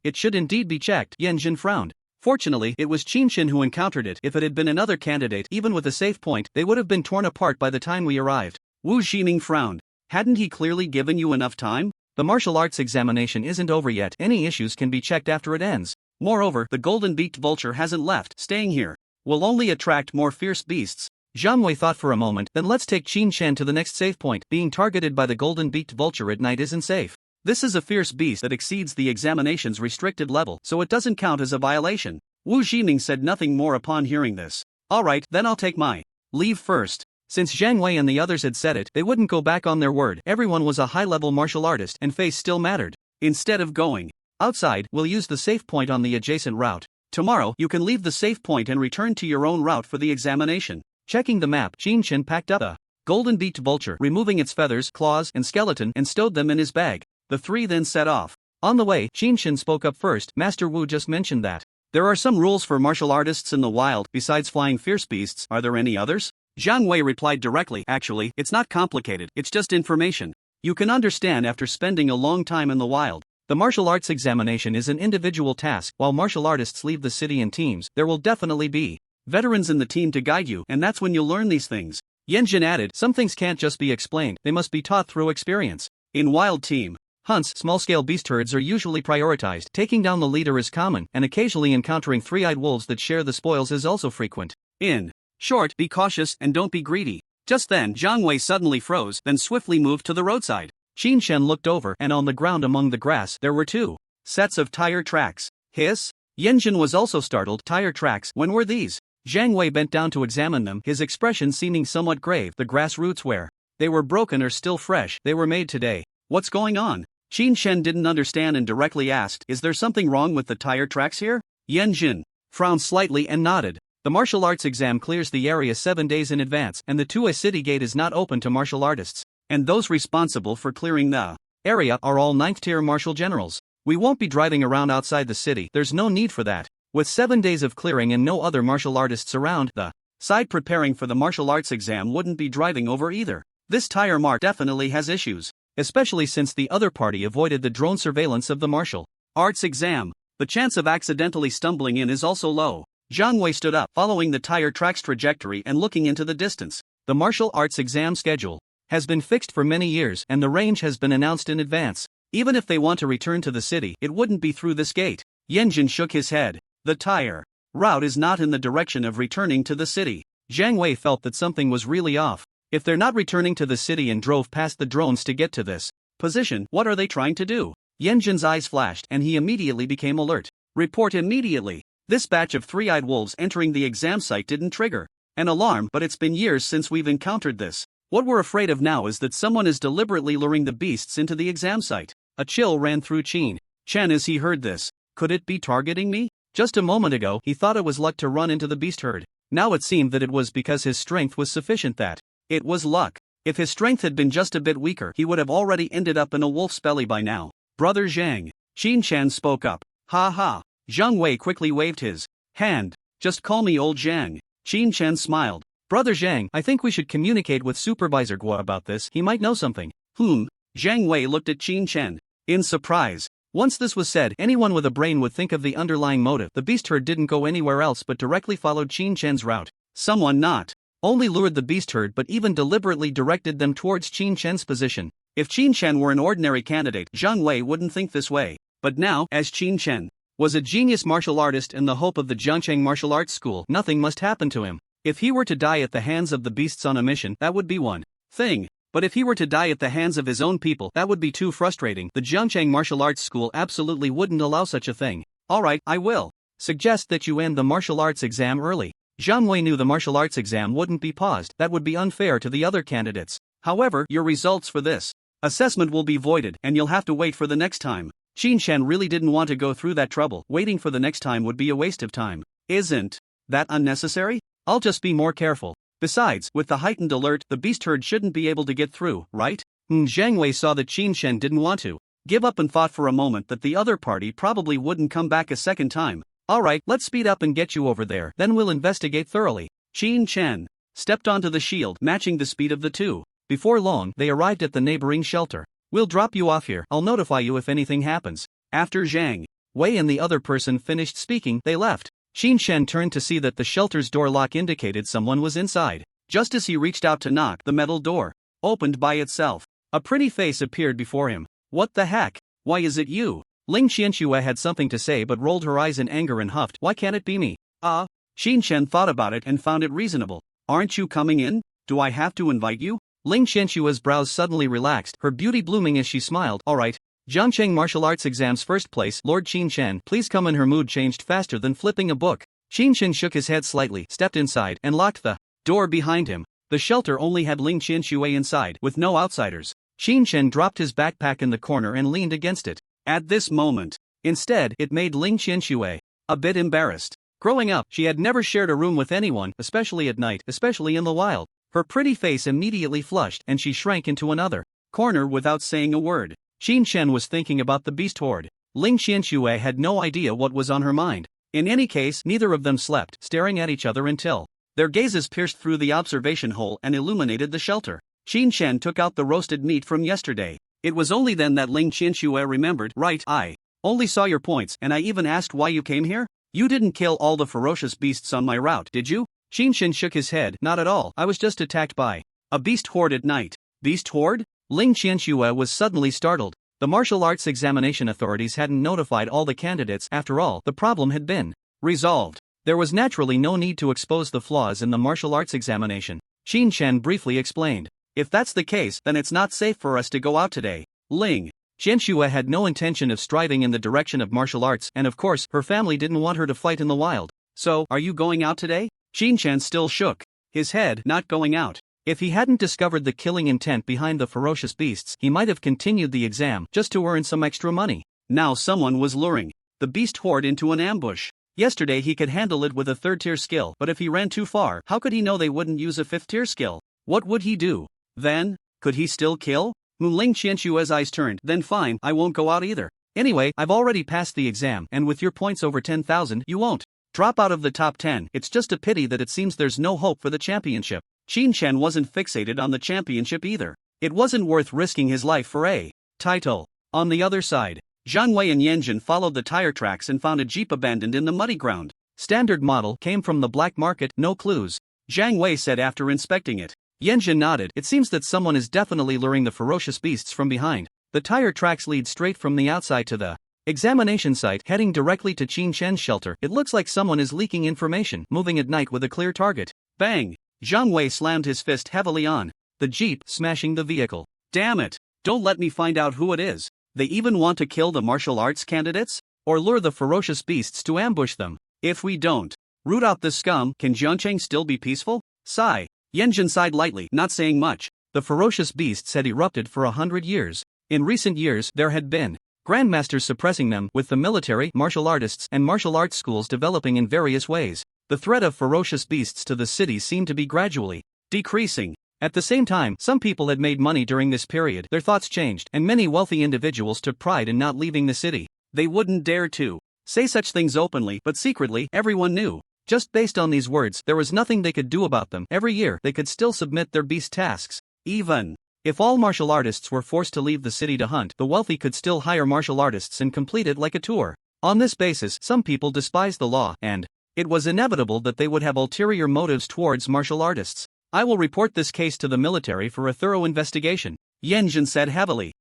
It should indeed be checked. Yanjin frowned. Fortunately, it was Qin Shin who encountered it. If it had been another candidate, even with a safe point, they would have been torn apart by the time we arrived. Wu Ximing frowned. Hadn't he clearly given you enough time? The martial arts examination isn't over yet. Any issues can be checked after it ends. Moreover, the golden-beaked vulture hasn't left. Staying here will only attract more fierce beasts. Zhang Wei thought for a moment, then let's take Qin Shen to the next safe point. Being targeted by the golden-beaked vulture at night isn't safe. This is a fierce beast that exceeds the examination's restricted level, so it doesn't count as a violation. Wu Ximing said nothing more upon hearing this. Alright, then I'll take my leave first. Since Zhang Wei and the others had said it, they wouldn't go back on their word. Everyone was a high-level martial artist, and face still mattered. Instead of going outside, we'll use the safe point on the adjacent route. Tomorrow, you can leave the safe point and return to your own route for the examination. Checking the map, Qin Shen packed up a golden-beaked vulture, removing its feathers, claws, and skeleton, and stowed them in his bag. The three then set off. On the way, Qin Shen spoke up first. Master Wu just mentioned that there are some rules for martial artists in the wild. Besides flying fierce beasts, are there any others? Zhang Wei replied directly. Actually, it's not complicated, it's just information you can understand after spending a long time in the wild. The martial arts examination is an individual task. While martial artists leave the city in teams, there will definitely be veterans in the team to guide you, and that's when you'll learn these things. Yanjin added, some things can't just be explained, they must be taught through experience. In wild team hunts, small-scale beast herds are usually prioritized. Taking down the leader is common, and occasionally encountering three-eyed wolves that share the spoils is also frequent. In short, be cautious and don't be greedy. Just then, Zhang Wei suddenly froze, then swiftly moved to the roadside. Qin Shen looked over, and on the ground among the grass, there were two sets of tire tracks. Hiss? Yanjin was also startled. Tire tracks, when were these? Zhang Wei bent down to examine them, his expression seeming somewhat grave. The grass roots where they were broken are still fresh. They were made today. What's going on? Qin Shen didn't understand and directly asked, is there something wrong with the tire tracks here? Yanjin frowned slightly and nodded. The martial arts exam clears the area 7 days in advance, and the Tua City Gate is not open to martial artists. And those responsible for clearing the area are all 9th-tier martial generals. We won't be driving around outside the city, there's no need for that. With 7 days of clearing and no other martial artists around, the side preparing for the martial arts exam wouldn't be driving over either. This tire mark definitely has issues, especially since the other party avoided the drone surveillance of the martial arts exam. The chance of accidentally stumbling in is also low. Zhang Wei stood up, following the tire track's trajectory and looking into the distance. The martial arts exam schedule has been fixed for many years, and the range has been announced in advance. Even if they want to return to the city, it wouldn't be through this gate. Yanjin shook his head. The tire route is not in the direction of returning to the city. Zhang Wei felt that something was really off. If they're not returning to the city and drove past the drones to get to this position, what are they trying to do? Yanjin's eyes flashed, and he immediately became alert. Report immediately. This batch of three-eyed wolves entering the exam site didn't trigger an alarm, but it's been years since we've encountered this. What we're afraid of now is that someone is deliberately luring the beasts into the exam site. A chill ran through Qin Shen as he heard this. Could it be targeting me? Just a moment ago, he thought it was luck to run into the beast herd. Now it seemed that it was because his strength was sufficient that it was luck. If his strength had been just a bit weaker, he would have already ended up in a wolf's belly by now. Brother Zhang. Qin Shen spoke up. Ha ha. Zhang Wei quickly waved his hand. Just call me old Zhang. Qin Shen smiled. Brother Zhang, I think we should communicate with Supervisor Guo about this, he might know something. Zhang Wei looked at Qin Shen in surprise. Once this was said, anyone with a brain would think of the underlying motive. The beast herd didn't go anywhere else but directly followed Qin Shen's route. Someone not only lured the beast herd but even deliberately directed them towards Qin Shen's position. If Qin Shen were an ordinary candidate, Zhang Wei wouldn't think this way. But now, as Qin Shen was a genius martial artist and the hope of the Jiangcheng martial arts school, nothing must happen to him. If he were to die at the hands of the beasts on a mission, that would be one thing. But if he were to die at the hands of his own people, that would be too frustrating. The Jiangcheng martial arts school absolutely wouldn't allow such a thing. Alright, I will suggest that you end the martial arts exam early. Zhang Wei knew the martial arts exam wouldn't be paused. That would be unfair to the other candidates. However, your results for this assessment will be voided, and you'll have to wait for the next time. Qin Shen really didn't want to go through that trouble. Waiting for the next time would be a waste of time. Isn't that unnecessary? I'll just be more careful. Besides, with the heightened alert, the beast herd shouldn't be able to get through, right? Zhang Wei saw that Qin Shen didn't want to give up and thought for a moment that the other party probably wouldn't come back a second time. Alright, let's speed up and get you over there, then we'll investigate thoroughly. Qin Chen stepped onto the shield, matching the speed of the two. Before long, they arrived at the neighboring shelter. We'll drop you off here, I'll notify you if anything happens. After Zhang Wei and the other person finished speaking, they left. Qin Chen turned to see that the shelter's door lock indicated someone was inside. Just as he reached out to knock, the metal door opened by itself. A pretty face appeared before him. What the heck? Why is it you? Ling Qianxue had something to say but rolled her eyes in anger and huffed. Why can't it be me? Qin Chen thought about it and found it reasonable. Aren't you coming in? Do I have to invite you? Ling Qianxue's brows suddenly relaxed, her beauty blooming as she smiled. Alright. Jiangcheng Martial Arts Exams First Place, Lord Qin Chen, please come in. Her mood changed faster than flipping a book. Qin Chen shook his head slightly, stepped inside, and locked the door behind him. The shelter only had Ling Qianxue inside, with no outsiders. Qin Chen dropped his backpack in the corner and leaned against it. At this moment, instead, it made Ling Qianxue a bit embarrassed. Growing up, she had never shared a room with anyone, especially at night, especially in the wild. Her pretty face immediately flushed, and she shrank into another corner without saying a word. Qin Chen was thinking about the beast horde. Ling Qianxue had no idea what was on her mind. In any case, neither of them slept, staring at each other until their gazes pierced through the observation hole and illuminated the shelter. Qin Chen took out the roasted meat from yesterday. It was only then that Ling Qianxue remembered. Right, I only saw your points, and I even asked why you came here? You didn't kill all the ferocious beasts on my route, did you? Qin Chen shook his head. Not at all, I was just attacked by a beast horde at night. Beast horde? Ling Qianxue was suddenly startled. The martial arts examination authorities hadn't notified all the candidates. After all, the problem had been resolved. There was naturally no need to expose the flaws in the martial arts examination. Qin Chen briefly explained. If that's the case, then it's not safe for us to go out today. Ling Qianxue had no intention of striding in the direction of martial arts, and of course, her family didn't want her to fight in the wild. So, are you going out today? Qin Chen still shook his head. Not going out. If he hadn't discovered the killing intent behind the ferocious beasts, he might have continued the exam just to earn some extra money. Now someone was luring the beast horde into an ambush. Yesterday he could handle it with a third-tier skill, but if he ran too far, how could he know they wouldn't use a fifth-tier skill? What would he do? Then, could he still kill? Ling Qianxue's eyes turned. Then fine, I won't go out either. Anyway, I've already passed the exam, and with your points over 10,000, you won't drop out of the top 10. It's just a pity that it seems there's no hope for the championship. Qin Chen wasn't fixated on the championship either. It wasn't worth risking his life for a title. On the other side, Zhang Wei and Yanjin followed the tire tracks and found a jeep abandoned in the muddy ground. Standard model, came from the black market, no clues. Zhang Wei said after inspecting it. Yanjin nodded. It seems that someone is definitely luring the ferocious beasts from behind. The tire tracks lead straight from the outside to the examination site, heading directly to Qin Chen's shelter. It looks like someone is leaking information, moving at night with a clear target. Bang! Zhang Wei slammed his fist heavily on the jeep, smashing the vehicle. Damn it! Don't let me find out who it is. They even want to kill the martial arts candidates? Or lure the ferocious beasts to ambush them? If we don't root out this scum, can Jiangcheng still be peaceful? Sigh. Yanjin sighed lightly, not saying much. The ferocious beasts had erupted for 100 years. In recent years, there had been grandmasters suppressing them, with the military, martial artists, and martial arts schools developing in various ways. The threat of ferocious beasts to the city seemed to be gradually decreasing. At the same time, some people had made money during this period. Their thoughts changed, and many wealthy individuals took pride in not leaving the city. They wouldn't dare to say such things openly, but secretly, everyone knew. Just based on these words, there was nothing they could do about them. Every year, they could still submit their beast tasks. Even if all martial artists were forced to leave the city to hunt, the wealthy could still hire martial artists and complete it like a tour. On this basis, some people despised the law, and it was inevitable that they would have ulterior motives towards martial artists. I will report this case to the military for a thorough investigation, Yanjin said heavily.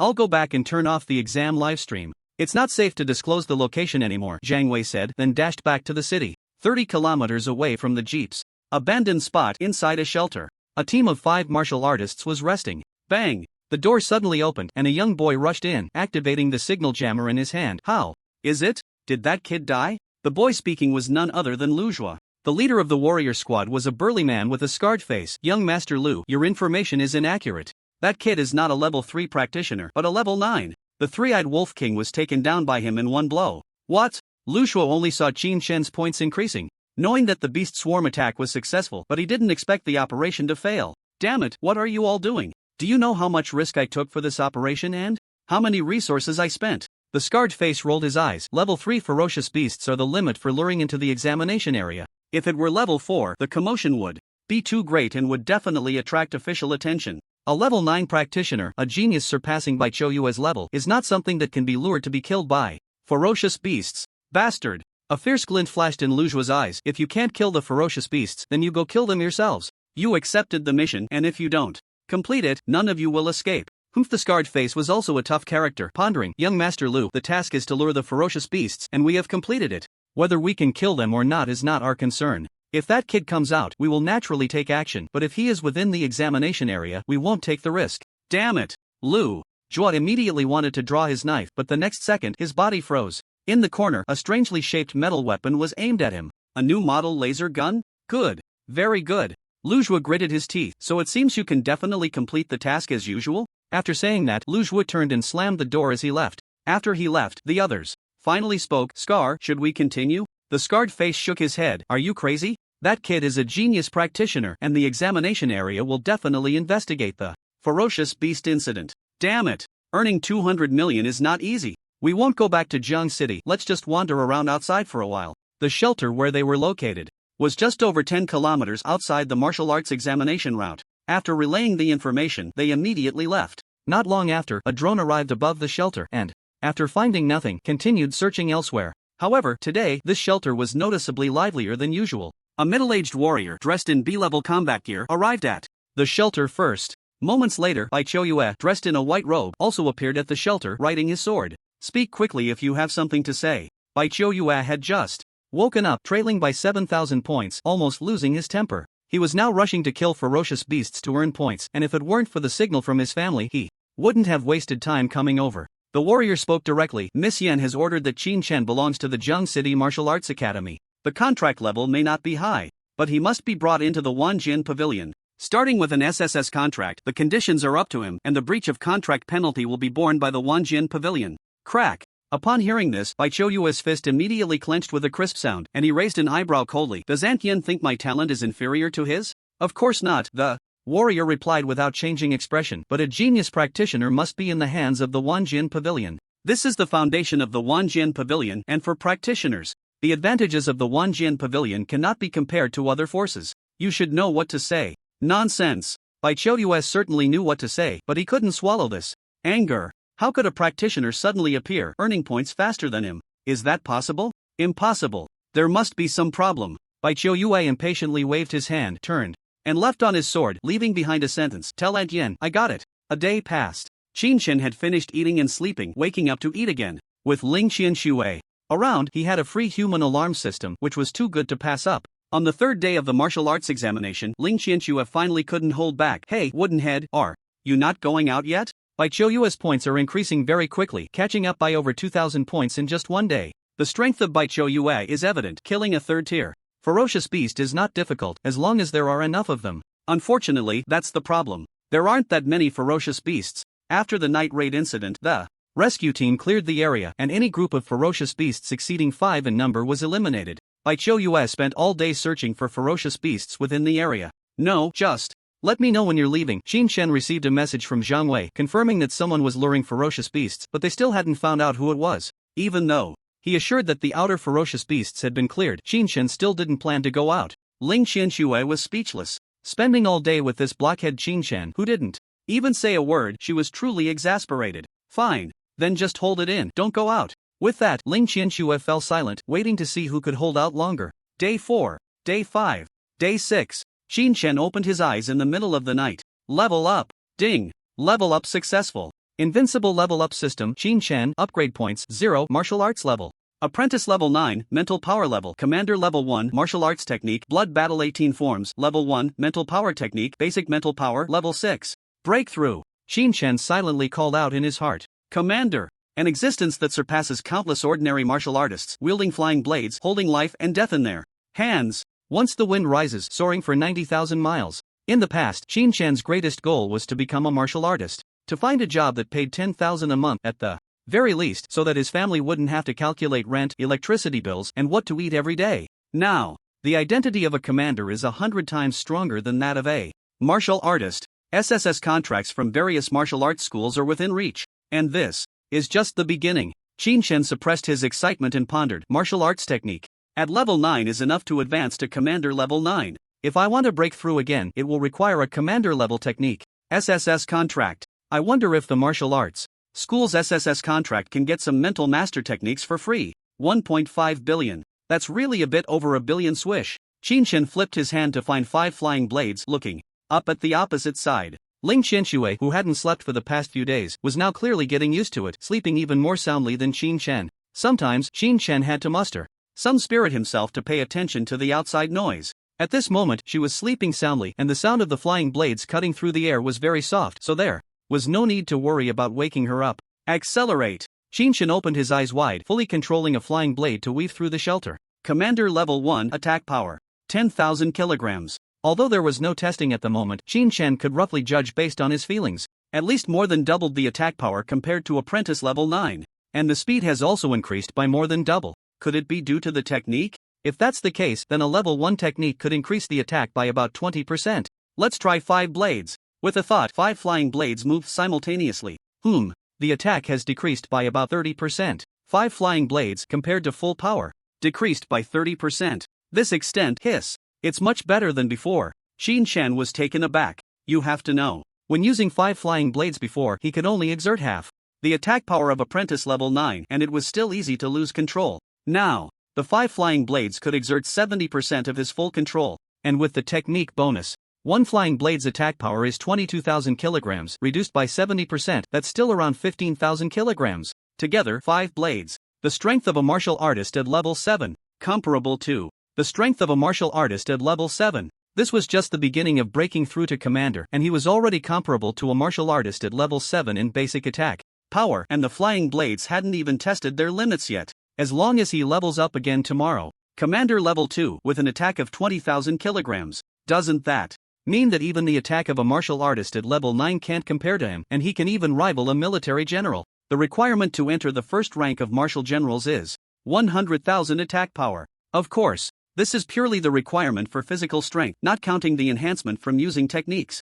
I'll go back and turn off the exam livestream. It's not safe to disclose the location anymore, Zhang Wei said, then dashed back to the city. 30 kilometers away from the jeep's abandoned spot inside a shelter, a team of 5 martial artists was resting. Bang! The door suddenly opened, and a young boy rushed in, activating the signal jammer in his hand. How is it? Did that kid die? The boy speaking was none other than Lu Zhua. The leader of the warrior squad was a burly man with a scarred face. Young Master Lu, your information is inaccurate. That kid is not a level 3 practitioner, but a level 9. The three-eyed Wolf King was taken down by him in one blow. What? Lu Zhua only saw Qin Chen's points increasing, knowing that the beast swarm attack was successful, but he didn't expect the operation to fail. Damn it, what are you all doing? Do you know how much risk I took for this operation and how many resources I spent? The scarred face rolled his eyes. Level 3 ferocious beasts are the limit for luring into the examination area. If it were level 4, the commotion would be too great and would definitely attract official attention. A level 9 practitioner, a genius surpassing Bai Chouyue's level, is not something that can be lured to be killed by ferocious beasts. Bastard! A fierce glint flashed in Lu Zhuo's eyes. If you can't kill the ferocious beasts, then you go kill them yourselves. You accepted the mission, and if you don't complete it, none of you will escape. Humph the scarred face was also a tough character, pondering, young Master Lu, the task is to lure the ferocious beasts, and we have completed it. Whether we can kill them or not is not our concern. If that kid comes out, we will naturally take action, but if he is within the examination area, we won't take the risk. Damn it! Lu Zhuo immediately wanted to draw his knife, but the next second, his body froze. In the corner, a strangely shaped metal weapon was aimed at him. A new model laser gun? Good. Very good. Lu Zhuo gritted his teeth. So it seems you can definitely complete the task as usual? After saying that, Lu Zhuo turned and slammed the door as he left. After he left, the others finally spoke. Scar, should we continue? The scarred face shook his head. Are you crazy? That kid is a genius practitioner, and the examination area will definitely investigate the ferocious beast incident. Damn it! Earning 200 million is not easy. We won't go back to Jiang City, let's just wander around outside for a while. The shelter where they were located was just over 10 kilometers outside the martial arts examination route. After relaying the information, they immediately left. Not long after, a drone arrived above the shelter and, after finding nothing, continued searching elsewhere. However, today, this shelter was noticeably livelier than usual. A middle-aged warrior dressed in B-level combat gear arrived at the shelter first. Moments later, Bai Chouyue, dressed in a white robe, also appeared at the shelter, riding his sword. Speak quickly if you have something to say. Bai Chouyue had just woken up, trailing by 7,000 points, almost losing his temper. He was now rushing to kill ferocious beasts to earn points, and if it weren't for the signal from his family, he wouldn't have wasted time coming over. The warrior spoke directly. Miss Yan has ordered that Qin Chen belongs to the Jiang City Martial Arts Academy. The contract level may not be high, but he must be brought into the Wanjian Pavilion. Starting with an SSS contract, the conditions are up to him, and the breach of contract penalty will be borne by the Wanjian Pavilion. Crack! Upon hearing this, Bai Chouyue's fist immediately clenched with a crisp sound, and he raised an eyebrow coldly. Does Ant think my talent is inferior to his? Of course not, the warrior replied without changing expression, but a genius practitioner must be in the hands of the Wanjian Pavilion. This is the foundation of the Wanjian Pavilion, and for practitioners, the advantages of the Wanjian Pavilion cannot be compared to other forces. You should know what to say. Nonsense. Bai Chouyue certainly knew what to say, but he couldn't swallow this anger. How could a practitioner suddenly appear, earning points faster than him? Is that possible? Impossible. There must be some problem. Bai Chouyue impatiently waved his hand, turned, and left on his sword, leaving behind a sentence. Tell Aunt Yen, I got it. A day passed. Qin Chen had finished eating and sleeping, waking up to eat again. With Ling Qianshui around, he had a free human alarm system, which was too good to pass up. On the third day of the martial arts examination, Ling Qianshui finally couldn't hold back. Hey, woodenhead, are you not going out yet? Bai Chouyue's points are increasing very quickly, catching up by over 2,000 points in just one day. The strength of Bai Chouyue is evident. Killing a third-tier ferocious beast is not difficult, as long as there are enough of them. Unfortunately, that's the problem. There aren't that many ferocious beasts. After the night raid incident, the rescue team cleared the area, and any group of ferocious beasts exceeding 5 in number was eliminated. Bai Chouyue spent all day searching for ferocious beasts within the area. No, just let me know when you're leaving. Qin Chen received a message from Zhang Wei confirming that someone was luring ferocious beasts, but they still hadn't found out who it was. Even though he assured that the outer ferocious beasts had been cleared, Qin Chen still didn't plan to go out. Ling Qianshui was speechless. Spending all day with this blockhead Qin Chen, who didn't even say a word, she was truly exasperated. Fine, then just hold it in, don't go out. With that, Ling Qianshui fell silent, waiting to see who could hold out longer. Day 4, Day 5, Day 6. Qin Chen opened his eyes in the middle of the night. Level up. Ding. Level up successful. Invincible level up system. Qin Chen. Upgrade points 0. Martial arts level. Apprentice level 9. Mental power level. Commander level 1. Martial arts technique. Blood battle 18 forms. Level 1. Mental power technique. Basic mental power. Level 6. Breakthrough. Qin Chen silently called out in his heart. Commander. An existence that surpasses countless ordinary martial artists, wielding flying blades, holding life and death in their hands. Once the wind rises, soaring for 90,000 miles. In the past, Qin Chen's greatest goal was to become a martial artist. To find a job that paid 10,000 a month at the very least, so that his family wouldn't have to calculate rent, electricity bills, and what to eat every day. Now, the identity of a commander is 100 times stronger than that of a martial artist. SSS contracts from various martial arts schools are within reach. And this is just the beginning. Qin Shen suppressed his excitement and pondered. Martial arts technique. At level 9 is enough to advance to commander level 9. If I want to break through again, it will require a commander level technique. SSS contract. I wonder if the martial arts school's SSS contract can get some mental master techniques for free. 1.5 billion. That's really a bit over a billion swish. Qin Shen flipped his hand to find 5 flying blades, looking up at the opposite side. Ling Qianxue, who hadn't slept for the past few days, was now clearly getting used to it, sleeping even more soundly than Qin Shen. Sometimes, Qin Shen had to muster some spirit himself to pay attention to the outside noise. At this moment, she was sleeping soundly, and the sound of the flying blades cutting through the air was very soft, so there was no need to worry about waking her up. Accelerate! Qin Shen opened his eyes wide, fully controlling a flying blade to weave through the shelter. Commander Level 1 Attack Power. 10,000 kilograms. Although there was no testing at the moment, Qin Shen could roughly judge based on his feelings. At least more than doubled the attack power compared to Apprentice Level 9. And the speed has also increased by more than double. Could it be due to the technique? If that's the case, then a level 1 technique could increase the attack by about 20%. Let's try 5 blades. With a thought, 5 flying blades moved simultaneously. The attack has decreased by about 30%. 5 flying blades, compared to full power, decreased by 30%. This extent, hiss. It's much better than before. Qin Shen was taken aback. You have to know. When using 5 flying blades before, he could only exert half the attack power of Apprentice Level 9, and it was still easy to lose control. Now, the 5 flying blades could exert 70% of his full control. And with the technique bonus, 1 flying blade's attack power is 22,000 kilograms, reduced by 70%, that's still around 15,000 kilograms. Together, 5 blades. The strength of a martial artist at level 7. Comparable to the strength of a martial artist at level 7. This was just the beginning of breaking through to commander, and he was already comparable to a martial artist at level 7 in basic attack power, and the flying blades hadn't even tested their limits yet. As long as he levels up again tomorrow, commander level 2 with an attack of 20,000 kilograms. Doesn't that mean that even the attack of a martial artist at level 9 can't compare to him, and he can even rival a military general? The requirement to enter the first rank of martial generals is 100,000 attack power. Of course, this is purely the requirement for physical strength, not counting the enhancement from using techniques.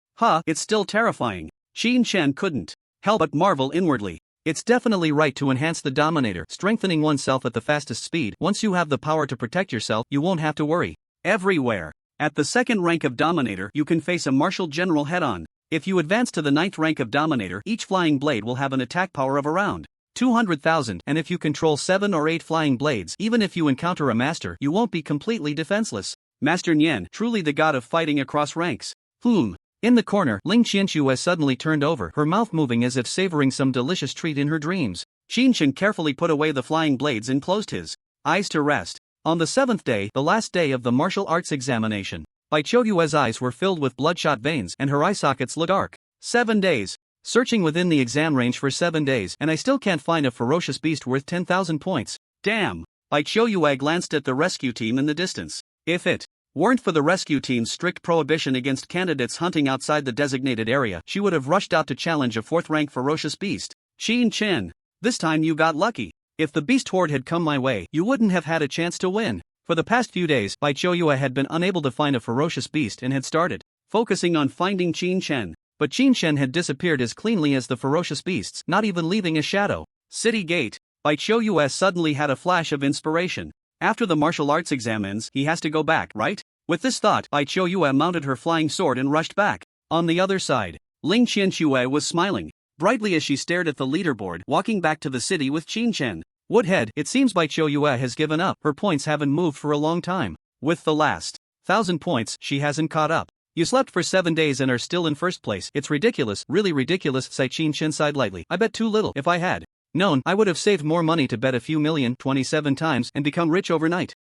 It's still terrifying. Qin Shen couldn't help but marvel inwardly. It's definitely right to enhance the Dominator, strengthening oneself at the fastest speed. Once you have the power to protect yourself, you won't have to worry. Everywhere. At the 2nd rank of Dominator, you can face a martial general head-on. If you advance to the 9th rank of Dominator, each flying blade will have an attack power of around 200,000, and if you control 7 or 8 flying blades, even if you encounter a master, you won't be completely defenseless. Master Nian, truly the god of fighting across ranks. In the corner, Ling Qianxue suddenly turned over, her mouth moving as if savoring some delicious treat in her dreams. Qin Shen carefully put away the flying blades and closed his eyes to rest. On the 7th day, the last day of the martial arts examination, Bai Qiuyue's eyes were filled with bloodshot veins and her eye sockets looked dark. 7 days. Searching within the exam range for 7 days, and I still can't find a ferocious beast worth 10,000 points. Damn! Bai Qiuyue glanced at the rescue team in the distance. If it weren't for the rescue team's strict prohibition against candidates hunting outside the designated area, she would have rushed out to challenge a 4th-rank ferocious beast. Qin Shen, this time you got lucky. If the beast horde had come my way, you wouldn't have had a chance to win. For the past few days, Bai Qiuyue had been unable to find a ferocious beast and had started focusing on finding Qin Shen. But Qin Shen had disappeared as cleanly as the ferocious beasts, not even leaving a shadow. City Gate. Bai Qiuyue suddenly had a flash of inspiration. After the martial arts exam ends, he has to go back, right? With this thought, Bai Qiuyue mounted her flying sword and rushed back. On the other side, Ling Qianxue was smiling brightly as she stared at the leaderboard, walking back to the city with Qin Shen. Woodhead, it seems Bai Qiuyue has given up. Her points haven't moved for a long time. With the last 1,000 points, she hasn't caught up. You slept for 7 days and are still in first place. It's ridiculous, really ridiculous, sighed Qin Shen sighed lightly. I bet too little. If I had known, I would have saved more money to bet a few million, 27 times, and become rich overnight.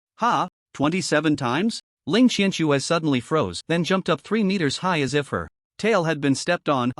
27 times? Ling Qianxue suddenly froze, then jumped up 3 meters high as if her tail had been stepped on.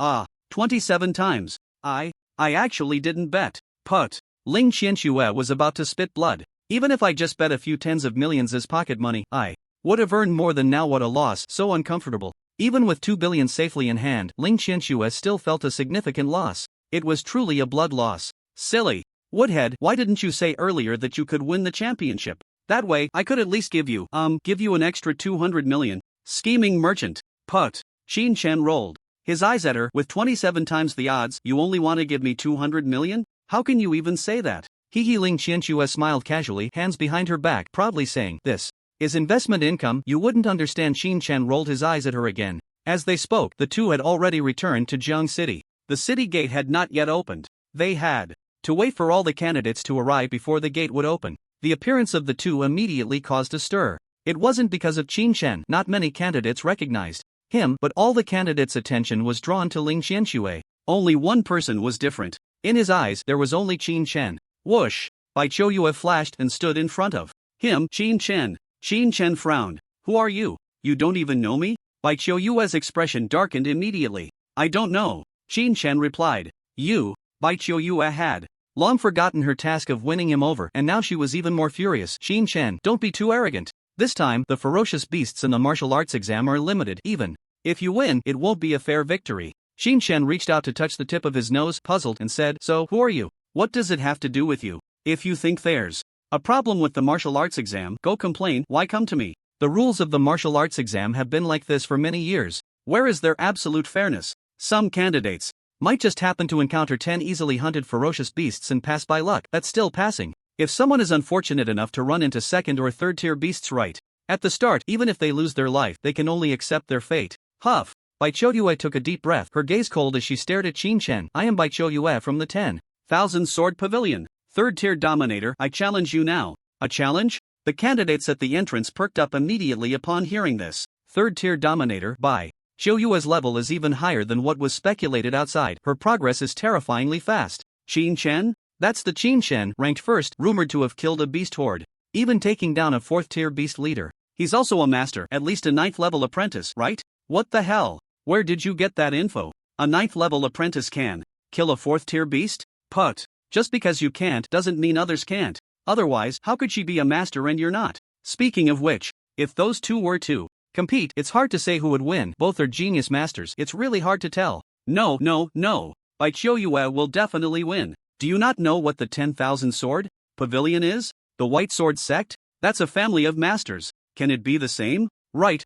27 times. I actually didn't bet. Put. Ling Qianxue was about to spit blood. Even if I just bet a few tens of millions as pocket money, I would have earned more than now. What a loss, so uncomfortable. Even with 2 billion safely in hand, Ling Qianxue still felt a significant loss. It was truly a blood loss. Silly. Woodhead, why didn't you say earlier that you could win the championship? That way, I could at least give you an extra 200 million. Scheming merchant. Put. Qin Shen rolled his eyes at her. With 27 times the odds, you only want to give me 200 million? How can you even say that? He Ling Qianxue smiled casually, hands behind her back, proudly saying, "This is investment income, you wouldn't understand." Xin Chen rolled his eyes at her again. As they spoke, the two had already returned to Jiang City. The city gate had not yet opened. They had to wait for all the candidates to arrive before the gate would open. The appearance of the two immediately caused a stir. It wasn't because of Qin Chen, not many candidates recognized him, but all the candidates' attention was drawn to Ling Qianxue. Only one person was different. In his eyes, there was only Qin Chen. Whoosh! Bai Qiuyue flashed and stood in front of him. Qin Chen. Qin Chen frowned. "Who are you? You don't even know me?" Bai Qiuyue's expression darkened immediately. "I don't know," Qin Chen replied. "You?" Bai Qiuyue had long forgotten her task of winning him over, and now she was even more furious. "Qin Chen, don't be too arrogant. This time, the ferocious beasts in the martial arts exam are limited. Even if you win, it won't be a fair victory." Qin Chen reached out to touch the tip of his nose, puzzled, and said, "So, who are you? What does it have to do with you? If you think there's a problem with the martial arts exam, go complain. Why come to me? The rules of the martial arts exam have been like this for many years. Where is their absolute fairness? Some candidates might just happen to encounter 10 easily hunted ferocious beasts and pass by luck. That's still passing. If someone is unfortunate enough to run into second or third tier beasts right at the start, even if they lose their life, they can only accept their fate." Huff! Bai Qiuyue took a deep breath, her gaze cold as she stared at Qin Chen. "I am Bai Qiuyue from the 10,000 Sword Pavilion. Third tier dominator, I challenge you now." "A challenge?" The candidates at the entrance perked up immediately upon hearing this. Third tier dominator, Bai Qiuyue's level is even higher than what was speculated outside. Her progress is terrifyingly fast. Qin Chen? That's the Qin Chen, ranked first, rumored to have killed a beast horde, even taking down a 4th tier beast leader. He's also a master, at least a 9th level apprentice, right? What the hell? Where did you get that info? A 9th level apprentice can kill a 4th tier beast? Put. Just because you can't doesn't mean others can't. Otherwise, how could she be a master and you're not? Speaking of which, if those two were to compete, it's hard to say who would win. Both are genius masters. It's really hard to tell. No. Bai Qiuyue will definitely win. Do you not know what the 10,000 Sword Pavilion is? The White Sword Sect? That's a family of masters. Can it be the same? Right.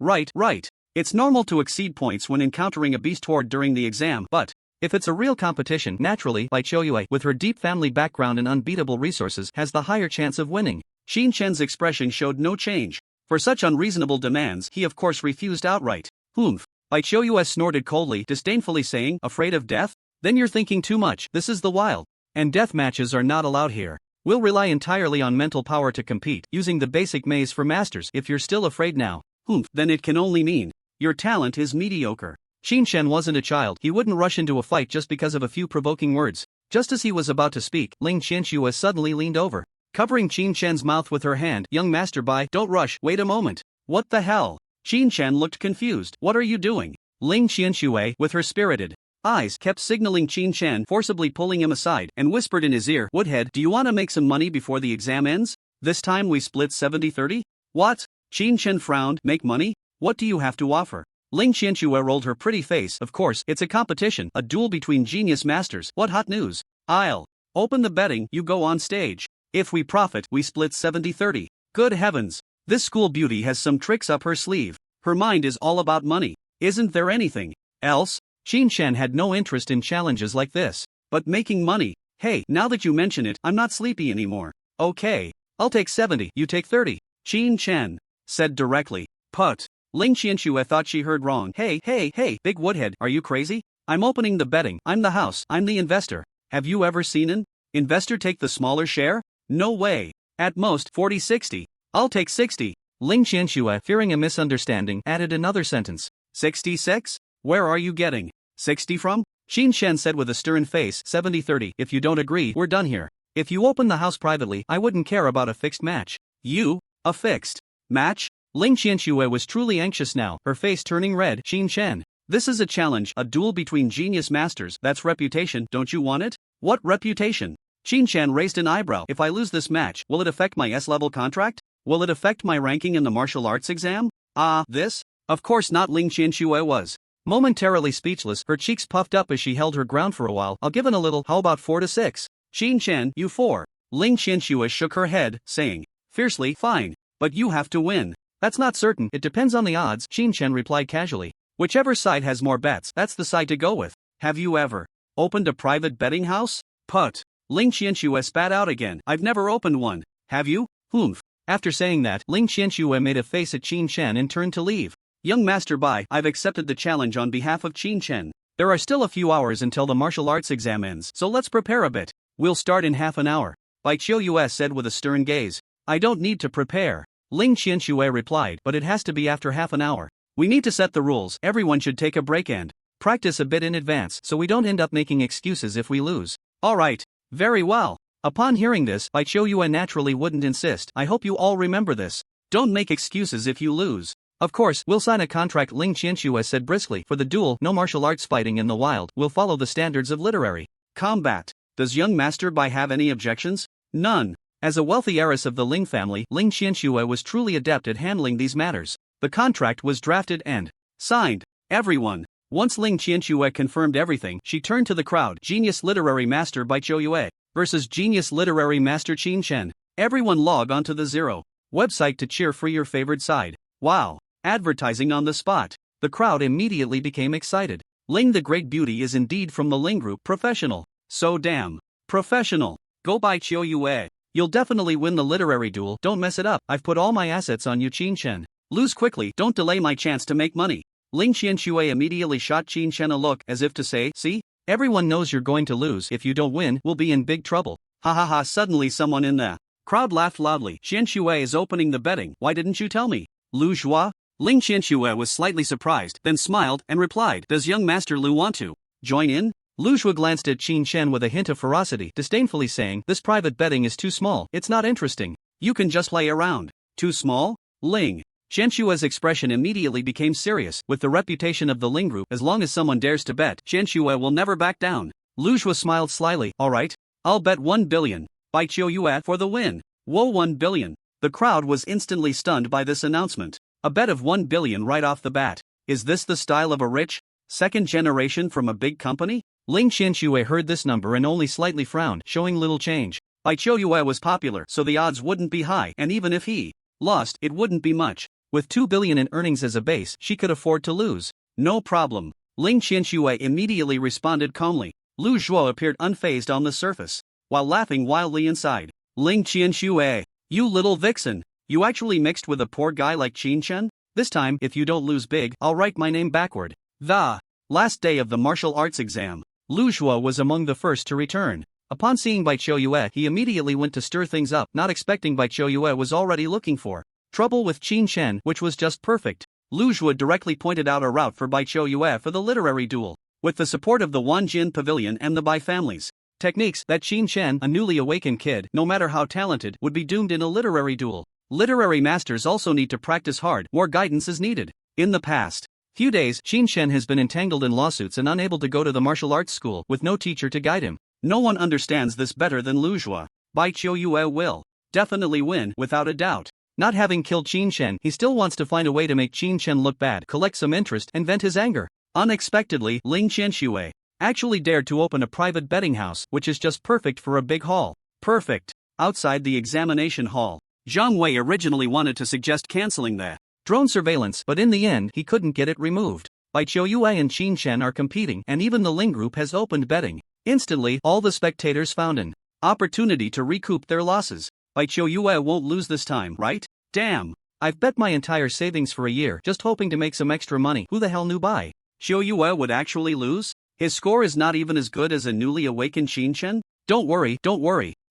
It's normal to exceed points when encountering a beast horde during the exam, but if it's a real competition, naturally, Bai Qiuyue, with her deep family background and unbeatable resources, has the higher chance of winning. Qin Chen's expression showed no change. For such unreasonable demands, he of course refused outright. "Humph." Bai Qiuyue snorted coldly, disdainfully saying, "Afraid of death? Then you're thinking too much. This is the wild, and death matches are not allowed here. We'll rely entirely on mental power to compete, using the basic maze for masters. If you're still afraid now, then it can only mean your talent is mediocre." Qin Chen wasn't a child. He wouldn't rush into a fight just because of a few provoking words. Just as he was about to speak, Ling Qianxue suddenly leaned over, covering Qin Chen's mouth with her hand. "Young Master Bai, don't rush, wait a moment." "What the hell?" Qin Chen looked confused. "What are you doing?" Ling Qianxue, with her spirited eyes, kept signaling Qin Chen, forcibly pulling him aside, and whispered in his ear, "Woodhead, do you want to make some money before the exam ends? This time we split 70-30? What?" Qin Chen frowned. "Make money? What do you have to offer?" Ling Qianxue rolled her pretty face. "Of course, it's a competition, a duel between genius masters. What hot news? I'll open the betting, you go on stage. If we profit, we split 70-30. Good heavens, this school beauty has some tricks up her sleeve. Her mind is all about money. Isn't there anything else? Qin Chen had no interest in challenges like this. But making money, hey, now that you mention it, I'm not sleepy anymore. Okay, I'll take 70, you take 30. Qin Chen said directly. Put. Ling Qianxue thought she heard wrong. Hey, Big Woodhead, are you crazy? I'm opening the betting, I'm the house, I'm the investor. Have you ever seen an investor take the smaller share? No way. At most, 40-60. I'll take 60. Ling Qianxue, fearing a misunderstanding, added another sentence. 66? Where are you getting 60 from? Qin Chen said with a stern face. 70-30. If you don't agree, we're done here. If you open the house privately, I wouldn't care about a fixed match. You? A fixed match? Ling Qianxue was truly anxious now, her face turning red. Qin Chen. This is a challenge, a duel between genius masters. That's reputation, don't you want it? What reputation? Qin Chen raised an eyebrow. If I lose this match, will it affect my S-level contract? Will it affect my ranking in the martial arts exam? This? Of course not. Ling Qianxue was momentarily speechless, her cheeks puffed up as she held her ground for a while. I'll give in a little, how about 4-6? Qin Chen, you 4. Ling Qianxue shook her head, saying fiercely, fine, but you have to win. That's not certain, it depends on the odds, Qin Chen replied casually. Whichever side has more bets, that's the side to go with. Have you ever opened a private betting house? Put. Ling Qianxue spat out again. I've never opened one. Have you? Humph. After saying that, Ling Qianxue made a face at Qin Chen and turned to leave. Young Master Bai, I've accepted the challenge on behalf of Qin Chen. There are still a few hours until the martial arts exam ends, so let's prepare a bit. We'll start in half an hour. Bai Qiuyue said with a stern gaze. I don't need to prepare. Ling Qianxue replied, but it has to be after half an hour. We need to set the rules. Everyone should take a break and practice a bit in advance so we don't end up making excuses if we lose. Alright. Very well. Upon hearing this, Bai Qiuyue naturally wouldn't insist. I hope you all remember this. Don't make excuses if you lose. Of course, we'll sign a contract, Ling Qianxue said briskly. For the duel, no martial arts fighting in the wild. We'll follow the standards of literary combat. Does young Master Bai have any objections? None. As a wealthy heiress of the Ling family, Ling Qianxue was truly adept at handling these matters. The contract was drafted and signed. Everyone. Once Ling Qianxue confirmed everything, she turned to the crowd. Genius Literary Master Bai Qiuyue versus Genius Literary Master Qin Chen. Everyone log onto the Zero website to cheer for your favored side. Wow. Advertising on the spot. The crowd immediately became excited. Ling the Great Beauty is indeed from the Ling Group. Professional. So damn professional. Go Bai Qiuyue. You'll definitely win the literary duel. Don't mess it up. I've put all my assets on you, Qin Chen. Lose quickly. Don't delay my chance to make money. Ling Qianxue immediately shot Qin Chen a look as if to say, see? Everyone knows you're going to lose. If you don't win, we'll be in big trouble. Ha ha ha. Suddenly someone in the crowd laughed loudly. Qianxue is opening the betting. Why didn't you tell me? Lu Zhua? Ling Qianxue was slightly surprised, then smiled and replied, does young Master Lu want to join in? Lu Zhua glanced at Qin Chen with a hint of ferocity, disdainfully saying, this private betting is too small. It's not interesting. You can just play around. Too small? Ling Qianxue's expression immediately became serious. With the reputation of the Ling Group, as long as someone dares to bet, Qianxue will never back down. Lu Zhua smiled slyly. Alright. I'll bet 1 billion. Bai Qiuyue for the win. Whoa, 1 billion. The crowd was instantly stunned by this announcement. A bet of 1 billion right off the bat. Is this the style of a rich second generation from a big company? Ling Qianxue heard this number and only slightly frowned, showing little change. Bai Qiuyue was popular, so the odds wouldn't be high, and even if he lost, it wouldn't be much. With 2 billion in earnings as a base, she could afford to lose. No problem. Ling Qianxue immediately responded calmly. Lu Zhuo appeared unfazed on the surface, while laughing wildly inside. Ling Qianxue, you little vixen. You actually mixed with a poor guy like Qin Chen? This time, if you don't lose big, I'll write my name backward. The last day of the martial arts exam. Lu Zhuo was among the first to return. Upon seeing Bai Qiuyue, he immediately went to stir things up, not expecting Bai Qiuyue was already looking for trouble with Qin Chen, which was just perfect. Lu Zhuo directly pointed out a route for Bai Qiuyue for the literary duel. With the support of the Wanjin Pavilion and the Bai families techniques, that Qin Chen, a newly awakened kid, no matter how talented, would be doomed in a literary duel. Literary masters also need to practice hard. More guidance is needed. In the past few days, Qin Chen has been entangled in lawsuits and unable to go to the martial arts school, with no teacher to guide him. No one understands this better than Lu Zhuo. Bai Qiuyue will definitely win, without a doubt. Not having killed Qin Chen, he still wants to find a way to make Qin Chen look bad, collect some interest, and vent his anger. Unexpectedly, Ling Qianxue actually dared to open a private betting house, which is just perfect for a big hall. Perfect. Outside the examination hall, Zhang Wei originally wanted to suggest canceling the drone surveillance, but in the end he couldn't get it removed. Bai Qiuyue and Qin Chen are competing, and even the Ling Group has opened betting. Instantly, all the spectators found an opportunity to recoup their losses. Bai Qiuyue won't lose this time, right? Damn. I've bet my entire savings for a year, just hoping to make some extra money. Who the hell knew Bai Qiuyue would actually lose? His score is not even as good as a newly awakened Qin Chen? Don't worry.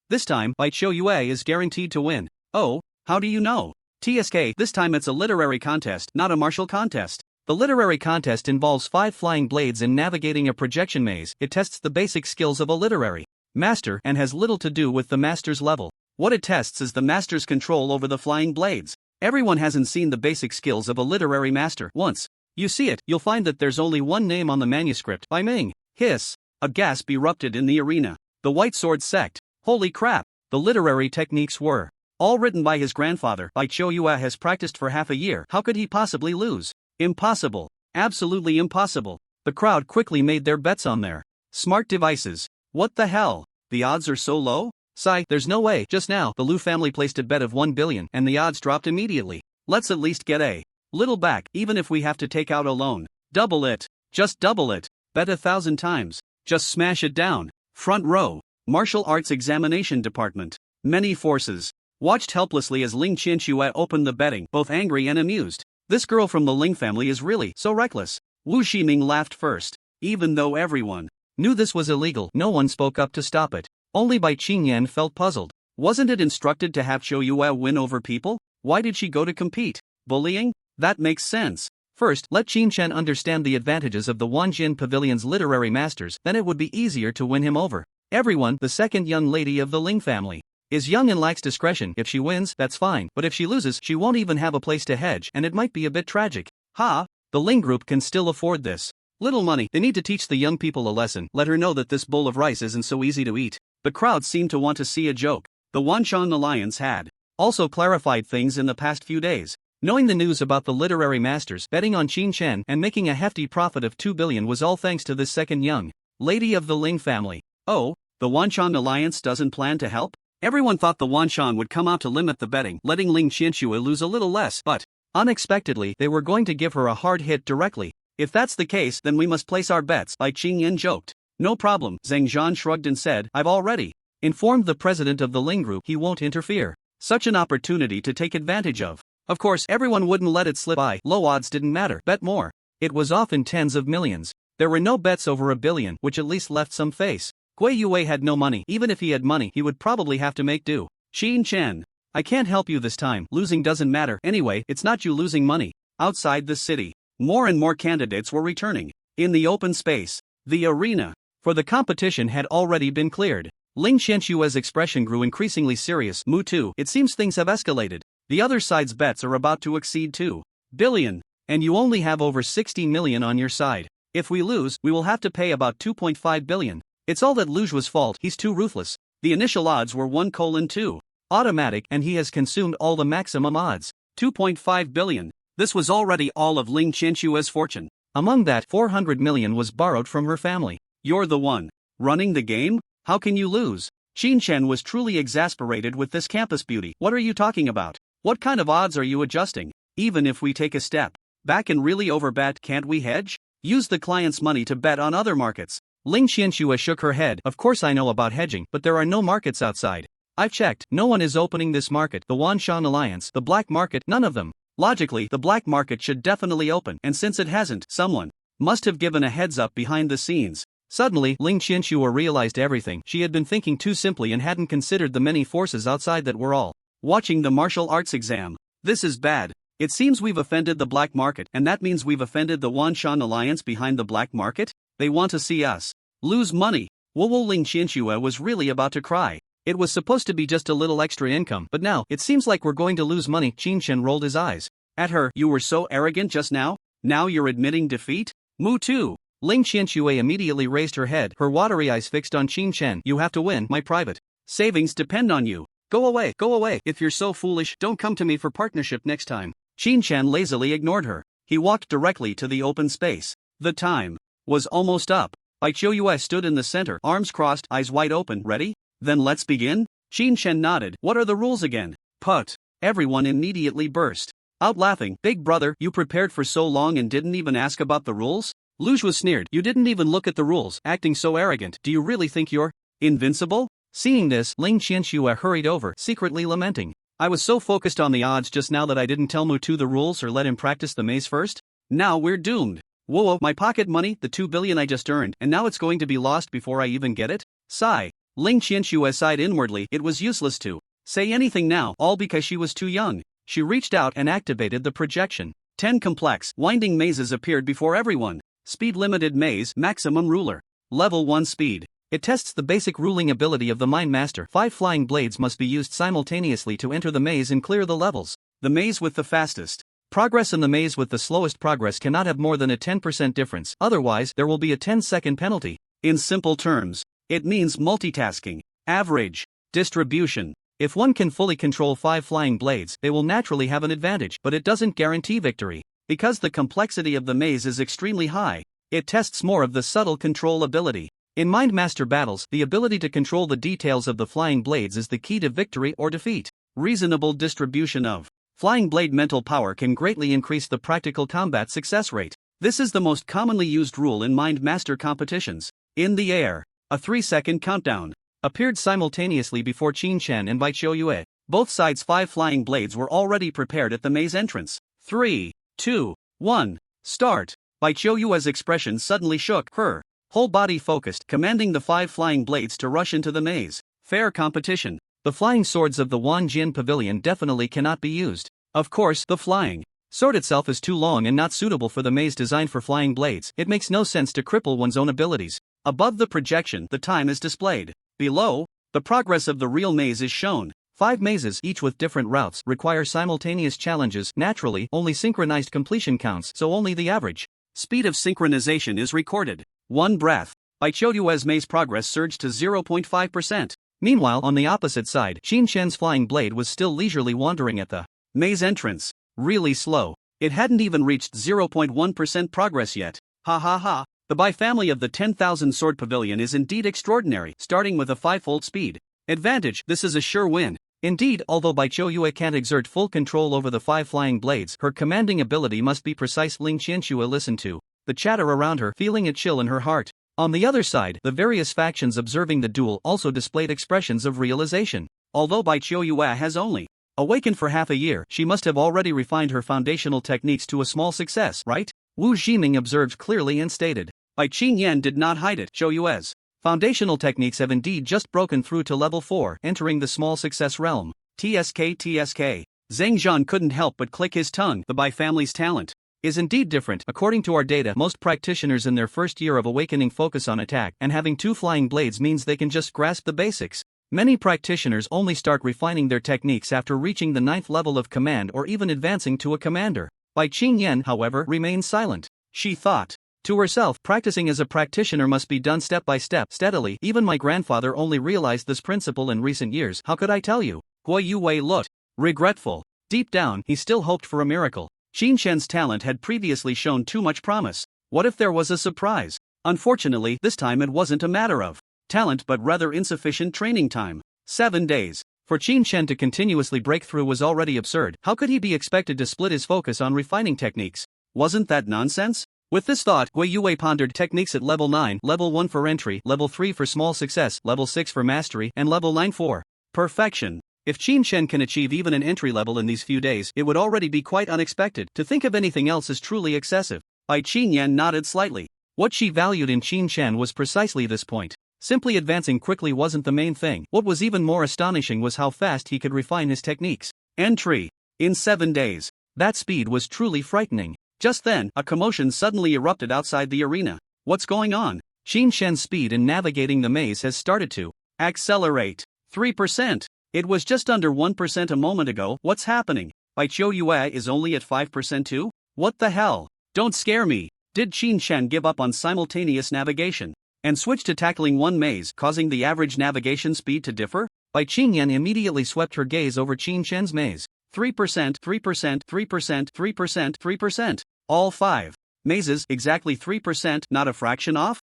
This time, Bai Qiuyue is guaranteed to win. Oh, how do you know? TSK, this time it's a literary contest, not a martial contest. The literary contest involves 5 flying blades and navigating a projection maze. It tests the basic skills of a literary master and has little to do with the master's level. What it tests is the master's control over the flying blades. Everyone hasn't seen the basic skills of a literary master. Once you see it, you'll find that there's only one name on the manuscript, Bai Ming. Hiss. A gasp erupted in the arena. The White Sword Sect. Holy crap. The literary techniques were all written by his grandfather. Bai Qiuyue has practiced for half a year. How could he possibly lose? Impossible. Absolutely impossible. The crowd quickly made their bets on their smart devices. What the hell? The odds are so low? Sigh, there's no way. Just now, the Lu family placed a bet of 1 billion, and the odds dropped immediately. Let's at least get a little back, even if we have to take out a loan. Double it. Just double it. Bet 1,000 times. Just smash it down. Front row. Martial Arts Examination Department. Many forces watched helplessly as Ling Qianxue opened the betting, both angry and amused. This girl from the Ling family is really so reckless. Wu Ximing laughed first. Even though everyone knew this was illegal, no one spoke up to stop it. Only Bai Qingyan felt puzzled. Wasn't it instructed to have Zhou Yue win over people? Why did she go to compete? Bullying? That makes sense. First, let Qin Shen understand the advantages of the Wanjin Pavilion's literary masters, then it would be easier to win him over. Everyone, the second young lady of the Ling family, is young and lacks discretion. If she wins, that's fine, but if she loses, she won't even have a place to hedge, and it might be a bit tragic. The Ling group can still afford this. Little money, they need to teach the young people a lesson, let her know that this bowl of rice isn't so easy to eat. The crowd seemed to want to see a joke. The Wanshan Alliance had also clarified things in the past few days. Knowing the news about the literary masters betting on Qin Shen and making a hefty profit of 2 billion was all thanks to this second young lady of the Ling family. Oh, the Wanshan Alliance doesn't plan to help? Everyone thought the Wanshan would come out to limit the betting, letting Ling Qianxue lose a little less, but unexpectedly, they were going to give her a hard hit directly. If that's the case, then we must place our bets, Bai Qingyan joked. No problem, Zhang Zhan shrugged and said, I've already informed the president of the Ling group he won't interfere. Such an opportunity to take advantage of. Of course, everyone wouldn't let it slip by. Low odds didn't matter. Bet more. It was often tens of millions. There were no bets over $1 billion, which at least left some face. Gui Yue had no money. Even if he had money, he would probably have to make do. Qin Chen, I can't help you this time. Losing doesn't matter. Anyway, it's not you losing money. Outside the city, more and more candidates were returning. In the open space, the arena for the competition had already been cleared. Ling Qianxue's expression grew increasingly serious. Mu too. It seems things have escalated. The other side's bets are about to exceed 2 billion, and you only have over 60 million on your side. If we lose, we will have to pay about 2.5 billion. It's all that Luju's fault, he's too ruthless. The initial odds were 1:2. Automatic, and he has consumed all the maximum odds. 2.5 billion. This was already all of Ling Qianxue's fortune. Among that, 400 million was borrowed from her family. You're the one running the game? How can you lose? Qin Shen was truly exasperated with this campus beauty. What are you talking about? What kind of odds are you adjusting? Even if we take a step back and really overbet, can't we hedge? Use the client's money to bet on other markets. Ling Qianxue shook her head. Of course I know about hedging, but there are no markets outside. I've checked, no one is opening this market, the Wanshan Alliance, the black market, none of them. Logically, the black market should definitely open, and since it hasn't, someone must have given a heads up behind the scenes. Suddenly, Ling Qianxue realized everything. She had been thinking too simply and hadn't considered the many forces outside that were all watching the martial arts exam. This is bad. It seems we've offended the black market, and that means we've offended the Wanshan Alliance behind the black market? They want to see us lose money. Ling Qianxue was really about to cry. It was supposed to be just a little extra income, but now, it seems like we're going to lose money. Qin Shen rolled his eyes at her. You were so arrogant just now? Now you're admitting defeat? Mu too. Ling Qianxue immediately raised her head, her watery eyes fixed on Qin Shen. You have to win. My private savings depend on you. Go away, go away. If you're so foolish, don't come to me for partnership next time. Qin Shen lazily ignored her. He walked directly to the open space. The time was almost up. Bai Qiuyue stood in the center, arms crossed, eyes wide open. Ready? Then let's begin? Qin Shen nodded. What are the rules again? Put. Everyone immediately burst out laughing. Big brother, you prepared for so long and didn't even ask about the rules? Luju sneered. You didn't even look at the rules, acting so arrogant. Do you really think you're invincible? Seeing this, Ling Qianxue hurried over, secretly lamenting. I was so focused on the odds just now that I didn't tell Mutu the rules or let him practice the maze first. Now we're doomed. Whoa, my pocket money, the 2 billion I just earned, and now it's going to be lost before I even get it? Sigh. Ling Qianxue sighed inwardly. It was useless to say anything now, all because she was too young. She reached out and activated the projection. 10 complex, winding mazes appeared before everyone. Speed limited maze, maximum ruler. Level 1 speed. It tests the basic ruling ability of the Mind Master. 5 flying blades must be used simultaneously to enter the maze and clear the levels. The maze with the fastest progress and the maze with the slowest progress cannot have more than a 10% difference, otherwise there will be a 10-second penalty. In simple terms, it means multitasking. Average distribution. If one can fully control 5 flying blades, they will naturally have an advantage, but it doesn't guarantee victory. Because the complexity of the maze is extremely high, it tests more of the subtle control ability. In Mind Master battles, the ability to control the details of the flying blades is the key to victory or defeat. Reasonable distribution of flying blade mental power can greatly increase the practical combat success rate. This is the most commonly used rule in Mind Master competitions. In the air. A 3-second countdown. appeared simultaneously before Qin Shan and Bai Qiuyue. Both sides' 5 flying blades were already prepared at the maze entrance. 3, 2, 1, start. Bai Qiuyue's expression suddenly shook, her whole body focused, commanding the 5 flying blades to rush into the maze. Fair competition. The flying swords of the Wanjian Pavilion definitely cannot be used. Of course, the flying sword itself is too long and not suitable for the maze designed for flying blades. It makes no sense to cripple one's own abilities. Above the projection, the time is displayed. Below, the progress of the real maze is shown. 5 mazes, each with different routes, require simultaneous challenges. Naturally, only synchronized completion counts, so only the average speed of synchronization is recorded. 1 breath. Bai Qiuyue's maze progress surged to 0.5%. Meanwhile, on the opposite side, Qin Shan's flying blade was still leisurely wandering at the maze entrance. Really slow. It hadn't even reached 0.1% progress yet. Ha ha ha. The Bai family of the 10,000 Sword Pavilion is indeed extraordinary, starting with a 5-fold speed advantage. This is a sure win. Indeed, although Bai Qiuyue can't exert full control over the 5 flying blades, her commanding ability must be precise. Ling Qianxue listened to the chatter around her, feeling a chill in her heart. On the other side, the various factions observing the duel also displayed expressions of realization. Although Bai Qiuyue has only awakened for half a year, she must have already refined her foundational techniques to a small success, right? Wu Jiming observed clearly and stated. Bai Qingyan did not hide it. Qiuyue's foundational techniques have indeed just broken through to level 4, entering the small success realm. TSK. Zhang Zhan couldn't help but click his tongue. The Bai family's talent is indeed different. According to our data, most practitioners in their first year of awakening focus on attack, and having 2 flying blades means they can just grasp the basics. Many practitioners only start refining their techniques after reaching the 9th level of command or even advancing to a commander. Bai Qingyan, however, remained silent. She thought to herself, practicing as a practitioner must be done step by step, steadily. Even my grandfather only realized this principle in recent years. How could I tell you? Guo Yuwei looked regretful. Deep down, he still hoped for a miracle. Qin Shan's talent had previously shown too much promise. What if there was a surprise? Unfortunately, this time it wasn't a matter of talent but rather insufficient training time. 7 days. For Qin Shan to continuously break through was already absurd. How could he be expected to split his focus on refining techniques? Wasn't that nonsense? With this thought, Gui Yue pondered techniques at level 9, level 1 for entry, level 3 for small success, level 6 for mastery, and level 9 for perfection. If Qin Shan can achieve even an entry level in these few days, it would already be quite unexpected. To think of anything else is truly excessive. Bai Qingyan nodded slightly. What she valued in Qin Shan was precisely this point. Simply advancing quickly wasn't the main thing. What was even more astonishing was how fast he could refine his techniques. Entry. In 7 days. That speed was truly frightening. Just then, a commotion suddenly erupted outside the arena. What's going on? Qin Shan's speed in navigating the maze has started to accelerate. 3%. It was just under 1% a moment ago. What's happening? Bai Qiuyue is only at 5% too? What the hell? Don't scare me. Did Qin Shan give up on simultaneous navigation and switch to tackling one maze, causing the average navigation speed to differ? Bai Qingyan immediately swept her gaze over Qin Shan's maze. 3%, 3%, 3%, 3%, 3%. All 5 mazes, exactly 3%, not a fraction off?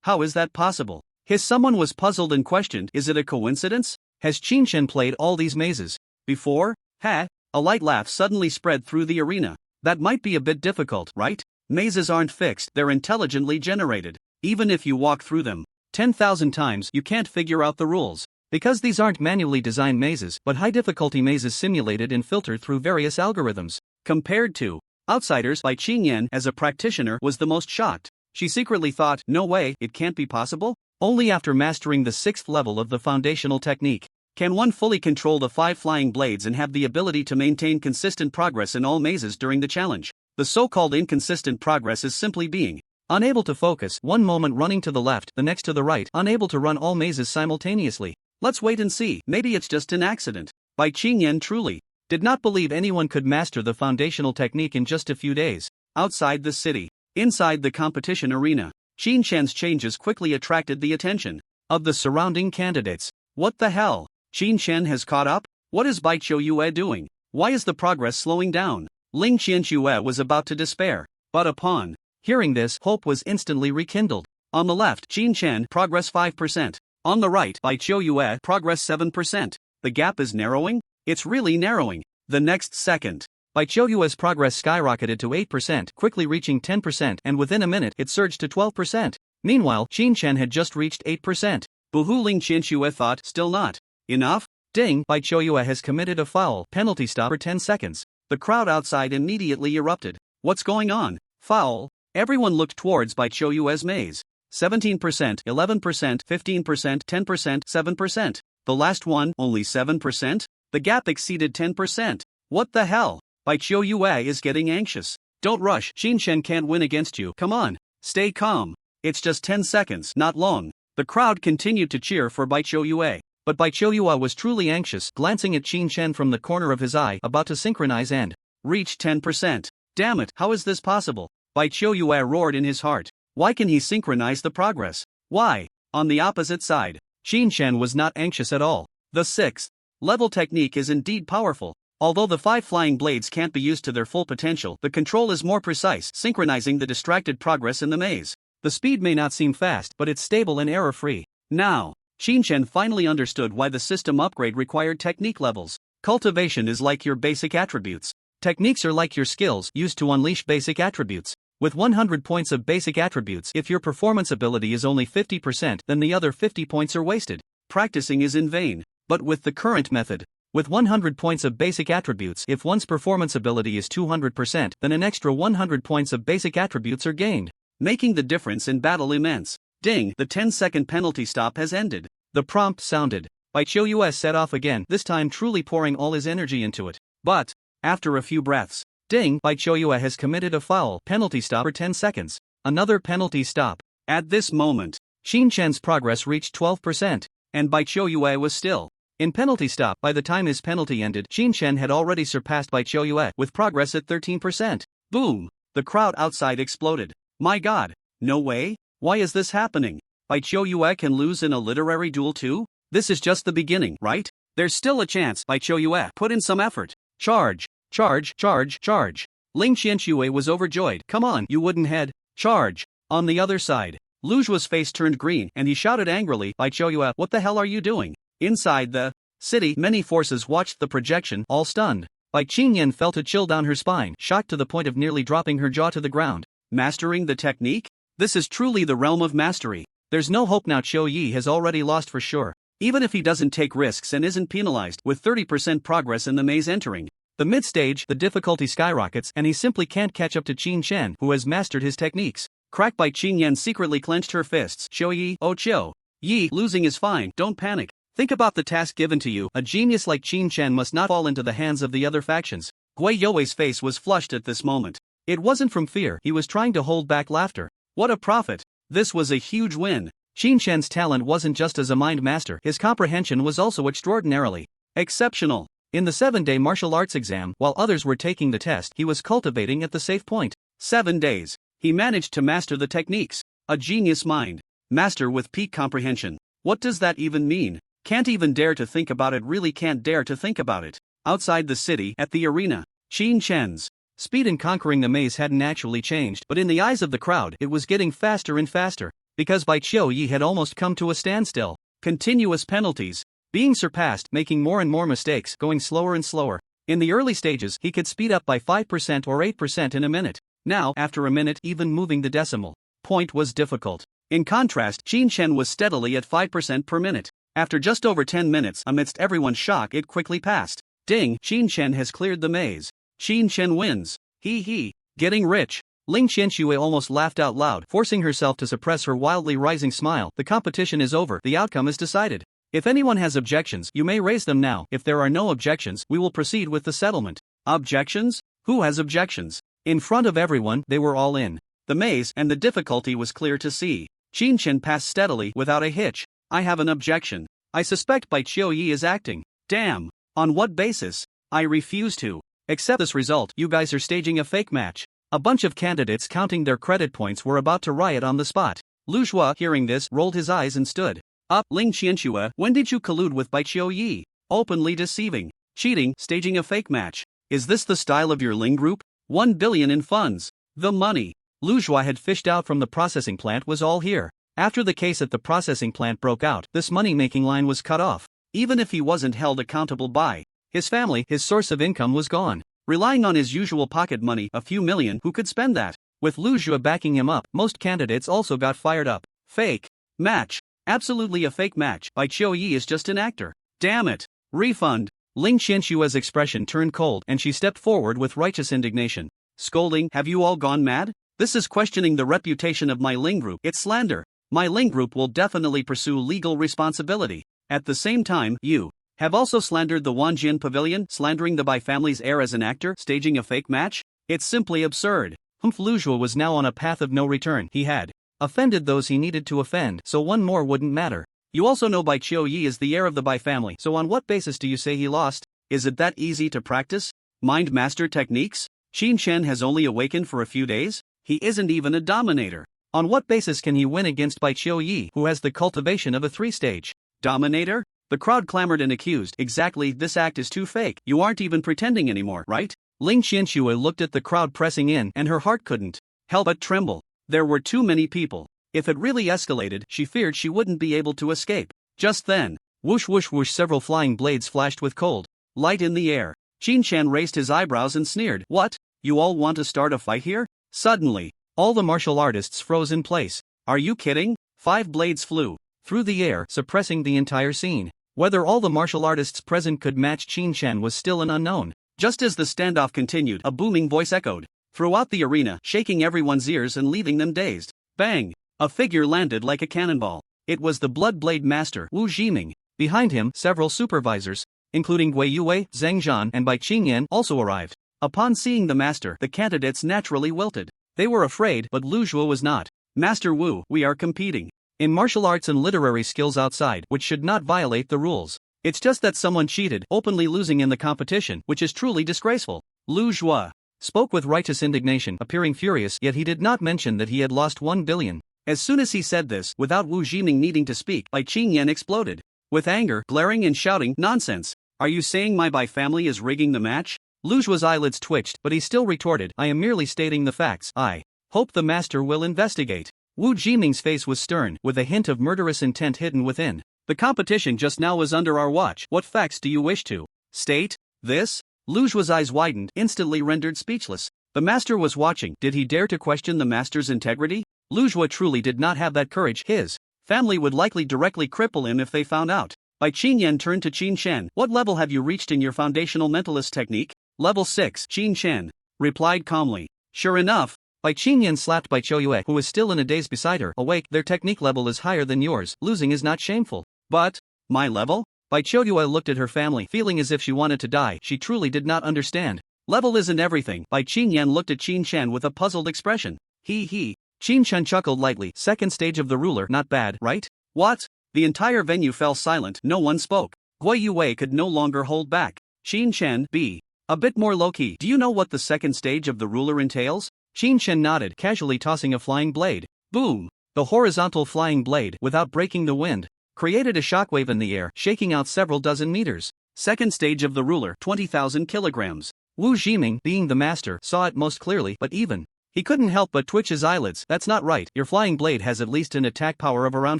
How is that possible? Someone was puzzled and questioned, is it a coincidence? Has Qin Shan played all these mazes before? A light laugh suddenly spread through the arena. That might be a bit difficult, right? Mazes aren't fixed, they're intelligently generated. Even if you walk through them 10,000 times, you can't figure out the rules. Because these aren't manually designed mazes, but high-difficulty mazes simulated and filtered through various algorithms. Compared to outsiders, Bai Qingyan, as a practitioner, was the most shocked. She secretly thought, no way, it can't be possible? Only after mastering the 6th level of the foundational technique can one fully control the 5 flying blades and have the ability to maintain consistent progress in all mazes during the challenge. The so-called inconsistent progress is simply being unable to focus, one moment running to the left, the next to the right, unable to run all mazes simultaneously. Let's wait and see, maybe it's just an accident. Bai Qingyan truly did not believe anyone could master the foundational technique in just a few days. Outside the city, inside the competition arena, Qin Shan's changes quickly attracted the attention of the surrounding candidates. What the hell? Qin Shan has caught up? What is Bai Qiuyue doing? Why is the progress slowing down? Ling Qianxue was about to despair, but upon hearing this, hope was instantly rekindled. On the left, Qin Shan, progress 5%. On the right, Bai Qiuyue, progress 7%. The gap is narrowing? It's really narrowing. The next second, Bai Qiuyue's progress skyrocketed to 8%, quickly reaching 10%, and within a minute it surged to 12%. Meanwhile, Qin Shan had just reached 8%. Boohoo Ling Qianxue thought, still not enough? Ding, Bai Choyue has committed a foul penalty stop for 10 seconds. The crowd outside immediately erupted. What's going on? Foul? Everyone looked towards Bai Choyue's maze. 17%, 11%, 15%, 10%, 7%. The last one, only 7%? The gap exceeded 10%. What the hell? Bai Choyue is getting anxious. Don't rush, Qinshen can't win against you. Come on, stay calm. It's just 10 seconds, not long. The crowd continued to cheer for Bai Choyue. But Bai Choyue was truly anxious, glancing at Qinshen from the corner of his eye, about to synchronize and reach 10%. Damn it, how is this possible? Bai Choyue roared in his heart. Why can he synchronize the progress? Why? On the opposite side, Qinshen was not anxious at all. The 6th level technique is indeed powerful. Although the 5 flying blades can't be used to their full potential, the control is more precise, synchronizing the distracted progress in the maze. The speed may not seem fast, but it's stable and error-free. Now, Qinshen finally understood why the system upgrade required technique levels. Cultivation is like your basic attributes. Techniques are like your skills used to unleash basic attributes. With 100 points of basic attributes, if your performance ability is only 50%, then the other 50 points are wasted. Practicing is in vain. But with the current method, with 100 points of basic attributes, if one's performance ability is 200%, then an extra 100 points of basic attributes are gained, making the difference in battle immense. Ding, the 10-second penalty stop has ended. The prompt sounded. Bai Choyue set off again, this time truly pouring all his energy into it. But, after a few breaths, ding, Bai Choyue has committed a foul penalty stop for 10 seconds. Another penalty stop. At this moment, Qinshen's progress reached 12%, and Bai Choyue was still in penalty stop. By the time his penalty ended, Qinshen had already surpassed Bai Choyue, with progress at 13%. Boom! The crowd outside exploded. My god, no way? Why is this happening? Bai Choyue can lose in a literary duel too? This is just the beginning, right? There's still a chance. Bai Choyue, put in some effort. Charge! Charge! Charge! Charge! Ling Qianxue was overjoyed. Come on, you wooden head. Charge! On the other side, Lu Zhuo's face turned green and he shouted angrily, Bai Choyue, what the hell are you doing? Inside the city, many forces watched the projection, all stunned. Bai Qingyan felt a chill down her spine, shocked to the point of nearly dropping her jaw to the ground. Mastering the technique? This is truly the realm of mastery. There's no hope now. Qiu Yi has already lost for sure. Even if he doesn't take risks and isn't penalized, with 30% progress in the maze entering the mid-stage, the difficulty skyrockets and he simply can't catch up to Qinshen, who has mastered his techniques. Crack. Bai Qingyan secretly clenched her fists. Qiu Yi, oh Qiu Yi, losing is fine, don't panic. Think about the task given to you. A genius like Qinshen must not fall into the hands of the other factions. Gui You's face was flushed at this moment. It wasn't from fear, he was trying to hold back laughter. What a profit! This was a huge win. Qinshen's talent wasn't just as a mind master, his comprehension was also extraordinarily exceptional. In the 7-day martial arts exam, while others were taking the test, he was cultivating at the safe point. 7 days. He managed to master the techniques. A genius mind. Master with peak comprehension. What does that even mean? Can't even dare to think about it. Really can't dare to think about it. Outside the city, at the arena, Qinshen's speed in conquering the maze hadn't actually changed, but in the eyes of the crowd, it was getting faster and faster, because Bai Qiu Yi had almost come to a standstill. Continuous penalties, being surpassed, making more and more mistakes, going slower and slower. In the early stages, he could speed up by 5% or 8% in a minute. Now, after a minute, even moving the decimal point was difficult. In contrast, Qinshen was steadily at 5% per minute. After just over 10 minutes, amidst everyone's shock, it quickly passed. Ding, Qinshen has cleared the maze. Qinshen wins. Hee. Getting rich. Ling Qianxue almost laughed out loud, forcing herself to suppress her wildly rising smile. The competition is over, the outcome is decided. If anyone has objections, you may raise them now. If there are no objections, we will proceed with the settlement. Objections? Who has objections? In front of everyone, they were all in the maze, and the difficulty was clear to see. Qinshen passed steadily, without a hitch. I have an objection. I suspect Bai Qiu Yi is acting. Damn. On what basis? I refuse to accept this result. You guys are staging a fake match. A bunch of candidates counting their credit points were about to riot on the spot. Lu Zhuo, hearing this, rolled his eyes and stood up. Ling Qianxue, when did you collude with Bai Qiu Yi? Openly deceiving, cheating, staging a fake match. Is this the style of your Ling group? 1 billion in funds. The money Lu Zhuo had fished out from the processing plant was all here. After the case at the processing plant broke out, this money-making line was cut off. Even if he wasn't held accountable by his family, his source of income was gone. Relying on his usual pocket money, a few million, who could spend that? With Lu Zhuo backing him up, most candidates also got fired up. Fake match. Absolutely a fake match. Bai Qiuyi is just an actor. Damn it. Refund. Ling Qianshua's expression turned cold and she stepped forward with righteous indignation. Scolding, have you all gone mad? This is questioning the reputation of my Ling group. It's slander. My Ling group will definitely pursue legal responsibility. At the same time, you have also slandered the Wanjian Pavilion, slandering the Bai family's heir as an actor, staging a fake match? It's simply absurd. Humph Luzhua was now on a path of no return. He had offended those he needed to offend, so one more wouldn't matter. You also know Bai Qiuyi is the heir of the Bai family, so on what basis do you say he lost? Is it that easy to practice? Mind master techniques? Qin Shen has only awakened for a few days? He isn't even a dominator. On what basis can he win against Bai Qiuyi, who has the cultivation of a 3-stage dominator? The crowd clamored and accused. Exactly, this act is too fake. You aren't even pretending anymore, right? Ling Qianxue looked at the crowd pressing in and her heart couldn't help but tremble. There were too many people. If it really escalated, she feared she wouldn't be able to escape. Just then, whoosh whoosh whoosh, several flying blades flashed with cold light in the air. Qin Shan raised his eyebrows and sneered. What? You all want to start a fight here? Suddenly, all the martial artists froze in place. Are you kidding? 5 blades flew through the air, suppressing the entire scene. Whether all the martial artists present could match Qin Shan was still an unknown. Just as the standoff continued, a booming voice echoed throughout the arena, shaking everyone's ears and leaving them dazed. Bang! A figure landed like a cannonball. It was the Blood Blade Master, Wu Jiming. Behind him, several supervisors, including Gui Yue, Zheng Zhan, and Bai Qingyan, also arrived. Upon seeing the master, the candidates naturally wilted. They were afraid, but Lu Zhuo was not. Master Wu, we are competing in martial arts and literary skills outside, which should not violate the rules. It's just that someone cheated, openly losing in the competition, which is truly disgraceful. Lu Zhuo spoke with righteous indignation, appearing furious, yet he did not mention that he had lost 1 billion. As soon as he said this, without Wu Jiming needing to speak, Bai Qingyan exploded with anger, glaring and shouting, "Nonsense! Are you saying my Bai family is rigging the match?" Lu Zhuo's eyelids twitched, but he still retorted, "I am merely stating the facts. I hope the master will investigate." Wu Jiming's face was stern, with a hint of murderous intent hidden within. The competition just now was under our watch. What facts do you wish to state? This? Lu Zhuo's eyes widened, instantly rendered speechless. The master was watching. Did he dare to question the master's integrity? Lu Zhuo truly did not have that courage. His family would likely directly cripple him if they found out. Bai Qingyan turned to Qin Shen. What level have you reached in your foundational mentalist technique? Level 6, Qin Shen replied calmly. Sure enough, Bai Qingyan slapped Bai Qiuyi, who was still in a daze beside her. Awake, their technique level is higher than yours. Losing is not shameful. But, my level? Bai Qiuyi looked at her family, feeling as if she wanted to die. She truly did not understand. Level isn't everything. Bai Qingyan looked at Qin Shen with a puzzled expression. He. Qin Shen chuckled lightly. Second stage of the ruler, not bad, right? What? The entire venue fell silent. No one spoke. Gui Yue could no longer hold back. Qin Shen, be a bit more low-key. Do you know what the second stage of the ruler entails? Qin Shen nodded, casually tossing a flying blade. Boom! The horizontal flying blade, without breaking the wind, created a shockwave in the air, shaking out several dozen meters. Second stage of the ruler, 20,000 kilograms. Wu Jiming, being the master, saw it most clearly, but even he couldn't help but twitch his eyelids. That's not right. Your flying blade has at least an attack power of around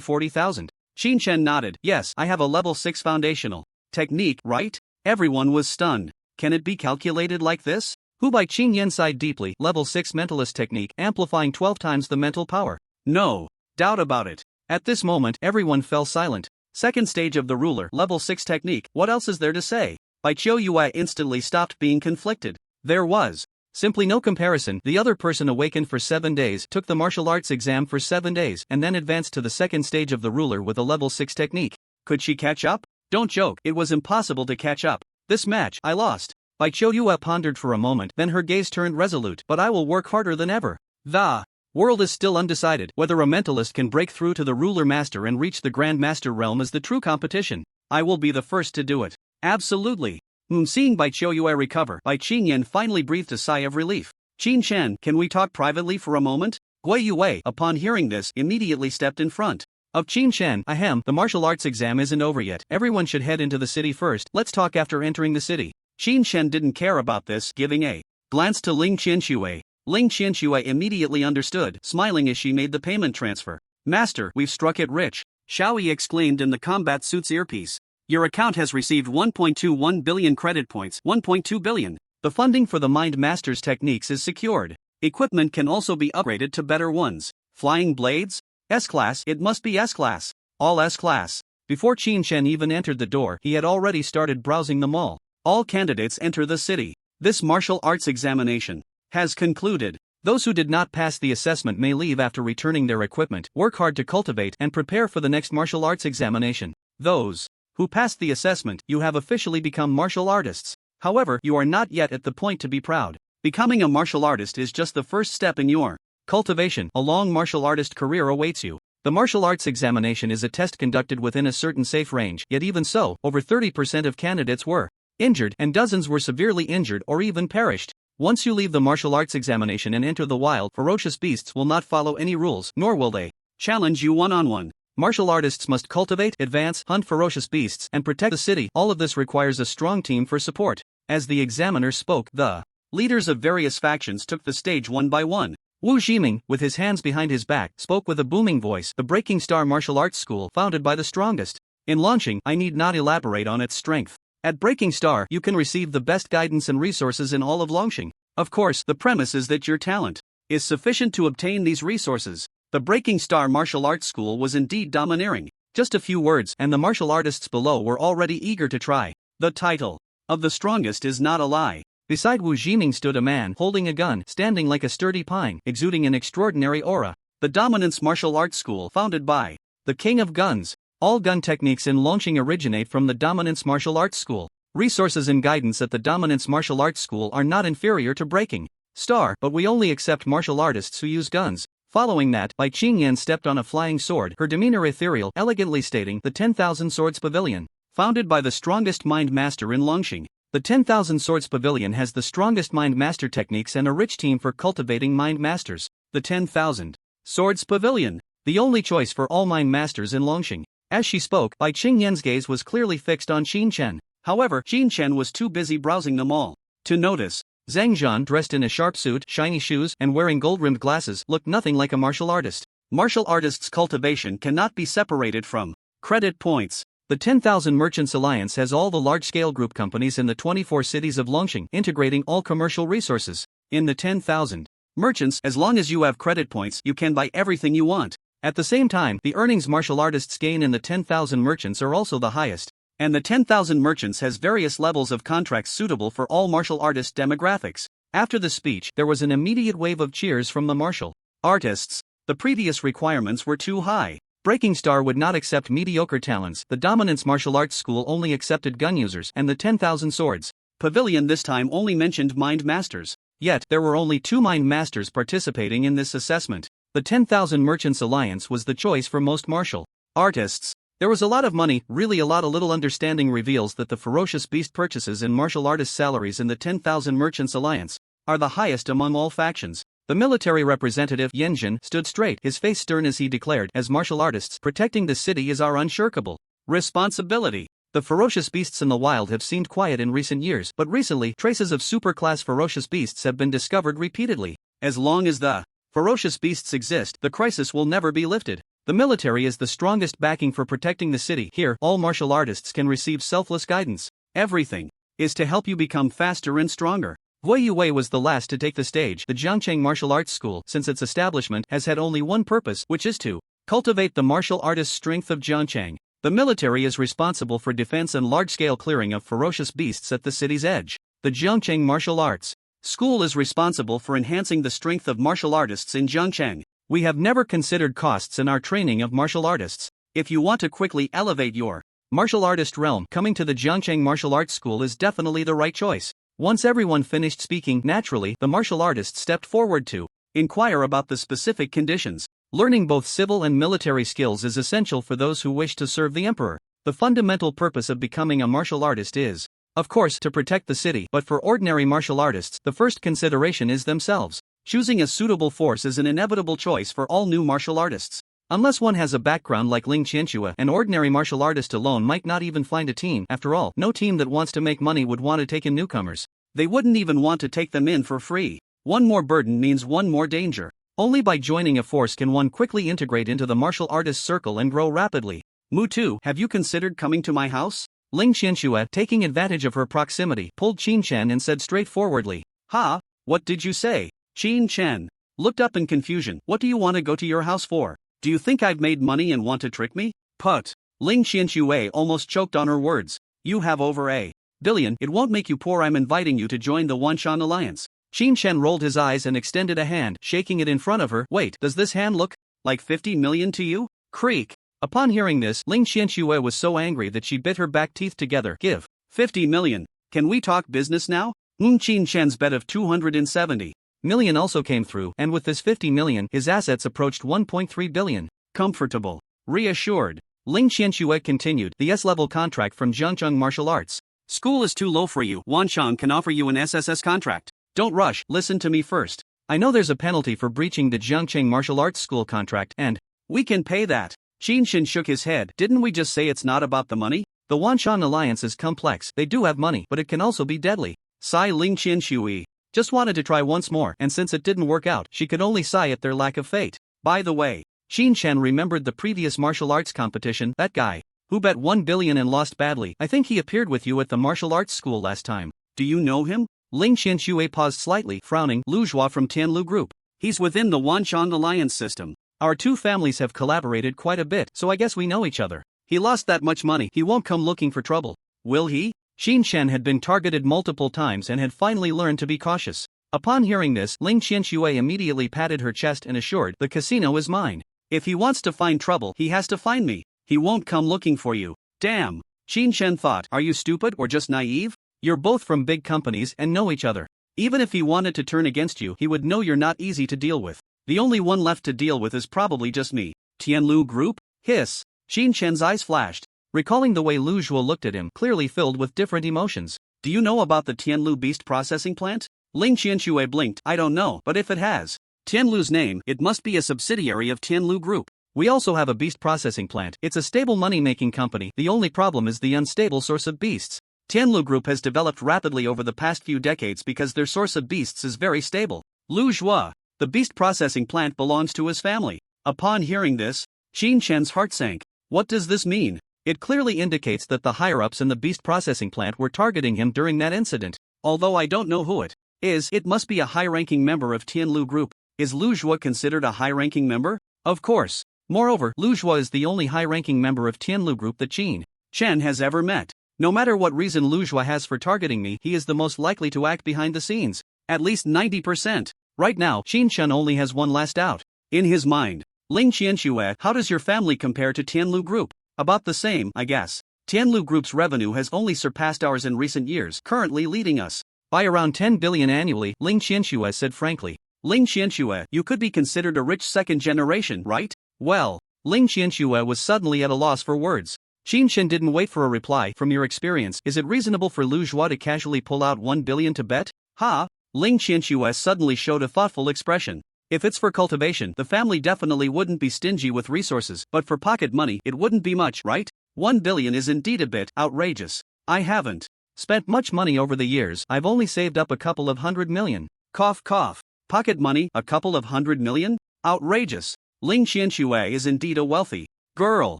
40,000. Qin Shen nodded. Yes, I have a level 6 foundational technique, right? Everyone was stunned. Can it be calculated like this? Hu Bai Qingyan sighed deeply. Level 6 mentalist technique, amplifying 12 times the mental power. No doubt about it. At this moment, everyone fell silent. Second stage of the ruler, level 6 technique. What else is there to say? Bai Qiuyi instantly stopped being conflicted. There was simply no comparison. The other person awakened for 7 days, took the martial arts exam for 7 days, and then advanced to the second stage of the ruler with a level 6 technique. Could she catch up? Don't joke, it was impossible to catch up. This match, I lost. Bai Qiuyi pondered for a moment, then her gaze turned resolute. But I will work harder than ever. The world is still undecided. Whether a mentalist can break through to the ruler master and reach the Grand Master realm is the true competition. I will be the first to do it. Absolutely. Seeing Bai Qiuyi recover, Bai Qingyan finally breathed a sigh of relief. Qin Shen, can we talk privately for a moment? Gui Yue, upon hearing this, immediately stepped in front of Qin Shen. Ahem, the martial arts exam isn't over yet. Everyone should head into the city first. Let's talk after entering the city. Qin Shen didn't care about this, giving a glance to Ling Qianxue. Ling Qianxue immediately understood, smiling as she made the payment transfer. Master, we've struck it rich, Xiaoyi exclaimed in the combat suit's earpiece. Your account has received 1.21 billion credit points. 1.2 billion. The funding for the Mind Master's techniques is secured. Equipment can also be upgraded to better ones. Flying blades? S-Class, it must be S-Class. all S-class. Before Qin Shen even entered the door, he had already started browsing the mall. All candidates enter the city. This martial arts examination has concluded. Those who did not pass the assessment may leave after returning their equipment. Work hard to cultivate and prepare for the next martial arts examination. Those who passed the assessment, you have officially become martial artists. However, you are not yet at the point to be proud. Becoming a martial artist is just the first step in your cultivation. A long martial artist career awaits you. The martial arts examination is a test conducted within a certain safe range, yet even so, over 30% of candidates were injured and dozens were severely injured or even perished. Once you leave the martial arts examination and enter the wild, ferocious beasts will not follow any rules, nor will they challenge you one-on-one. Martial artists must cultivate, advance, hunt ferocious beasts, and protect the city. All of this requires a strong team for support. As the examiner spoke, the leaders of various factions took the stage one by one. Wu Ximing, with his hands behind his back, spoke with a booming voice. The Breaking Star Martial Arts School, founded by the strongest. In launching, I need not elaborate on its strength. At Breaking Star, you can receive the best guidance and resources in all of Longxing. Of course, the premise is that your talent is sufficient to obtain these resources. The Breaking Star Martial Arts School was indeed domineering. Just a few words, and the martial artists below were already eager to try. The title of the strongest is not a lie. Beside Wu Ximing stood a man holding a gun, standing like a sturdy pine, exuding an extraordinary aura. The Dominance Martial Arts School, founded by the King of Guns. All gun techniques in Longxing originate from the Dominance Martial Arts School. Resources and guidance at the Dominance Martial Arts School are not inferior to Breaking Star, but we only accept martial artists who use guns. Following that, Bai Qingyan stepped on a flying sword, her demeanor ethereal, elegantly stating, the 10,000 Swords Pavilion. Founded by the strongest mind master in Longxing. The 10,000 Swords Pavilion has the strongest mind master techniques and a rich team for cultivating mind masters. The 10,000 Swords Pavilion, the only choice for all mind masters in Longxing. As she spoke, Bai Qingyan's gaze was clearly fixed on Qin Shen. However, Qin Shen was too busy browsing the mall to notice. Zhang Zhan, dressed in a sharp suit, shiny shoes, and wearing gold-rimmed glasses, looked nothing like a martial artist. Martial artists' cultivation cannot be separated from credit points. The 10,000 Merchants Alliance has all the large-scale group companies in the 24 cities of Longxing, integrating all commercial resources. In the 10,000 merchants, as long as you have credit points, you can buy everything you want. At the same time, the earnings martial artists gain in the 10,000 merchants are also the highest. And the 10,000 merchants has various levels of contracts suitable for all martial artist demographics. After the speech, there was an immediate wave of cheers from the martial artists. The previous requirements were too high. Breaking Star would not accept mediocre talents. The Dominance Martial Arts School only accepted gun users, and the 10,000 Swords Pavilion this time only mentioned mind masters. Yet, there were only 2 mind masters participating in this assessment. The 10,000 Merchants Alliance was the choice for most martial artists. There was a lot of money, really a lot. A little understanding reveals that the ferocious beast purchases and martial artist salaries in the 10,000 Merchants Alliance are the highest among all factions. The military representative, Yanjin, stood straight, his face stern as he declared, as martial artists, protecting the city is our unshirkable responsibility. The ferocious beasts in the wild have seemed quiet in recent years, but recently, traces of super-class ferocious beasts have been discovered repeatedly. As long as the ferocious beasts exist, the crisis will never be lifted. The military is the strongest backing for protecting the city. Here, all martial artists can receive selfless guidance. Everything is to help you become faster and stronger. Hui Yue was the last to take the stage. The Jiangcheng Martial Arts School, since its establishment, has had only one purpose, which is to cultivate the martial artist strength of Jiangcheng. The military is responsible for defense and large-scale clearing of ferocious beasts at the city's edge. The Jiangcheng Martial Arts School is responsible for enhancing the strength of martial artists in Jiangcheng. We have never considered costs in our training of martial artists. If you want to quickly elevate your martial artist realm, coming to the Jiangcheng Martial Arts School is definitely the right choice. Once everyone finished speaking, naturally, the martial artist stepped forward to inquire about the specific conditions. Learning both civil and military skills is essential for those who wish to serve the emperor. The fundamental purpose of becoming a martial artist is, of course, to protect the city, but for ordinary martial artists, the first consideration is themselves. Choosing a suitable force is an inevitable choice for all new martial artists. Unless one has a background like Ling Qianxue, an ordinary martial artist alone might not even find a team. After all, no team that wants to make money would want to take in newcomers. They wouldn't even want to take them in for free. One more burden means one more danger. Only by joining a force can one quickly integrate into the martial artist circle and grow rapidly. Mutu, have you considered coming to my house? Ling Qianxue, taking advantage of her proximity, pulled Qin Chen and said straightforwardly. Ha? What did you say? Qin Chen looked up in confusion. What do you want to go to your house for? Do you think I've made money and want to trick me? Put. Ling Qianxue almost choked on her words. You have over a billion. It won't make you poor. I'm inviting you to join the Wanshan Alliance. Qin Shen rolled his eyes and extended a hand, shaking it in front of her. Wait, does this hand look like 50 million to you? Creak. Upon hearing this, Ling Qianxue was so angry that she bit her back teeth together. Give. 50 million. Can we talk business now? Qin Shen's bet of 270 million also came through, and with this 50 million, his assets approached 1.3 billion. Comfortable. Reassured. Ling Qianxue continued. The S-level contract from Jiangcheng Martial Arts School is too low for you. Wanshan can offer you an SSS contract. Don't rush, listen to me first. I know there's a penalty for breaching the Jiangcheng Martial Arts School contract, and we can pay that. Qin Shen shook his head. Didn't we just say it's not about the money? The Wanshan Alliance is complex. They do have money, but it can also be deadly. Sigh. Ling Qianxue just wanted to try once more, and since it didn't work out, she could only sigh at their lack of fate. By the way, Qin Shen remembered the previous martial arts competition. That guy who bet 1 billion and lost badly. I think he appeared with you at the martial arts school last time. Do you know him? Ling Qianxue paused slightly, frowning. Lu Zhua from Tianlu Group. He's within the Wanshan Alliance system. Our two families have collaborated quite a bit, so I guess we know each other. He lost that much money. He won't come looking for trouble. Will he? Qin Shen had been targeted multiple times and had finally learned to be cautious. Upon hearing this, Ling Qianxue immediately patted her chest and assured, the casino is mine. If he wants to find trouble, he has to find me. He won't come looking for you. Damn. Qin Shen thought, are you stupid or just naive? You're both from big companies and know each other. Even if he wanted to turn against you, he would know you're not easy to deal with. The only one left to deal with is probably just me. Tianlu Group? Hiss. Qin Shen's eyes flashed, recalling the way Lu Zhuo looked at him, clearly filled with different emotions. Do you know about the Tianlu beast processing plant? Ling Qianxue blinked. I don't know, but if it has Tianlu's name, it must be a subsidiary of Tianlu Group. We also have a beast processing plant. It's a stable money-making company. The only problem is the unstable source of beasts. Tianlu Group has developed rapidly over the past few decades because their source of beasts is very stable. Lu Zhuo, the beast processing plant belongs to his family. Upon hearing this, Qin Shen's heart sank. What does this mean? It clearly indicates that the higher-ups in the beast processing plant were targeting him during that incident. Although I don't know who it is, it must be a high-ranking member of Tianlu Group. Is Lu Zhuo considered a high-ranking member? Of course. Moreover, Lu Zhuo is the only high-ranking member of Tianlu Group that Qin Shen has ever met. No matter what reason Lu Zhuo has for targeting me, he is the most likely to act behind the scenes. At least 90%. Right now, Qin Shen only has one last out in his mind. Ling Qianxue, how does your family compare to Tianlu Group? About the same, I guess. Tianlu Group's revenue has only surpassed ours in recent years, currently leading us by around 10 billion annually, Ling Qianxue said frankly. Ling Qianxue, you could be considered a rich second generation, right? Well, Ling Qianxue was suddenly at a loss for words. Qin Shen didn't wait for a reply. From your experience, is it reasonable for Lu Zhuo to casually pull out 1 billion to bet? Ha! Ling Qianxue suddenly showed a thoughtful expression. If it's for cultivation, the family definitely wouldn't be stingy with resources, but for pocket money, it wouldn't be much, right? 1 billion is indeed a bit outrageous. I haven't spent much money over the years. I've only saved up a couple of 100 million. Cough cough. Pocket money, a couple of 100 million? Outrageous. Ling Qianxue is indeed a wealthy girl,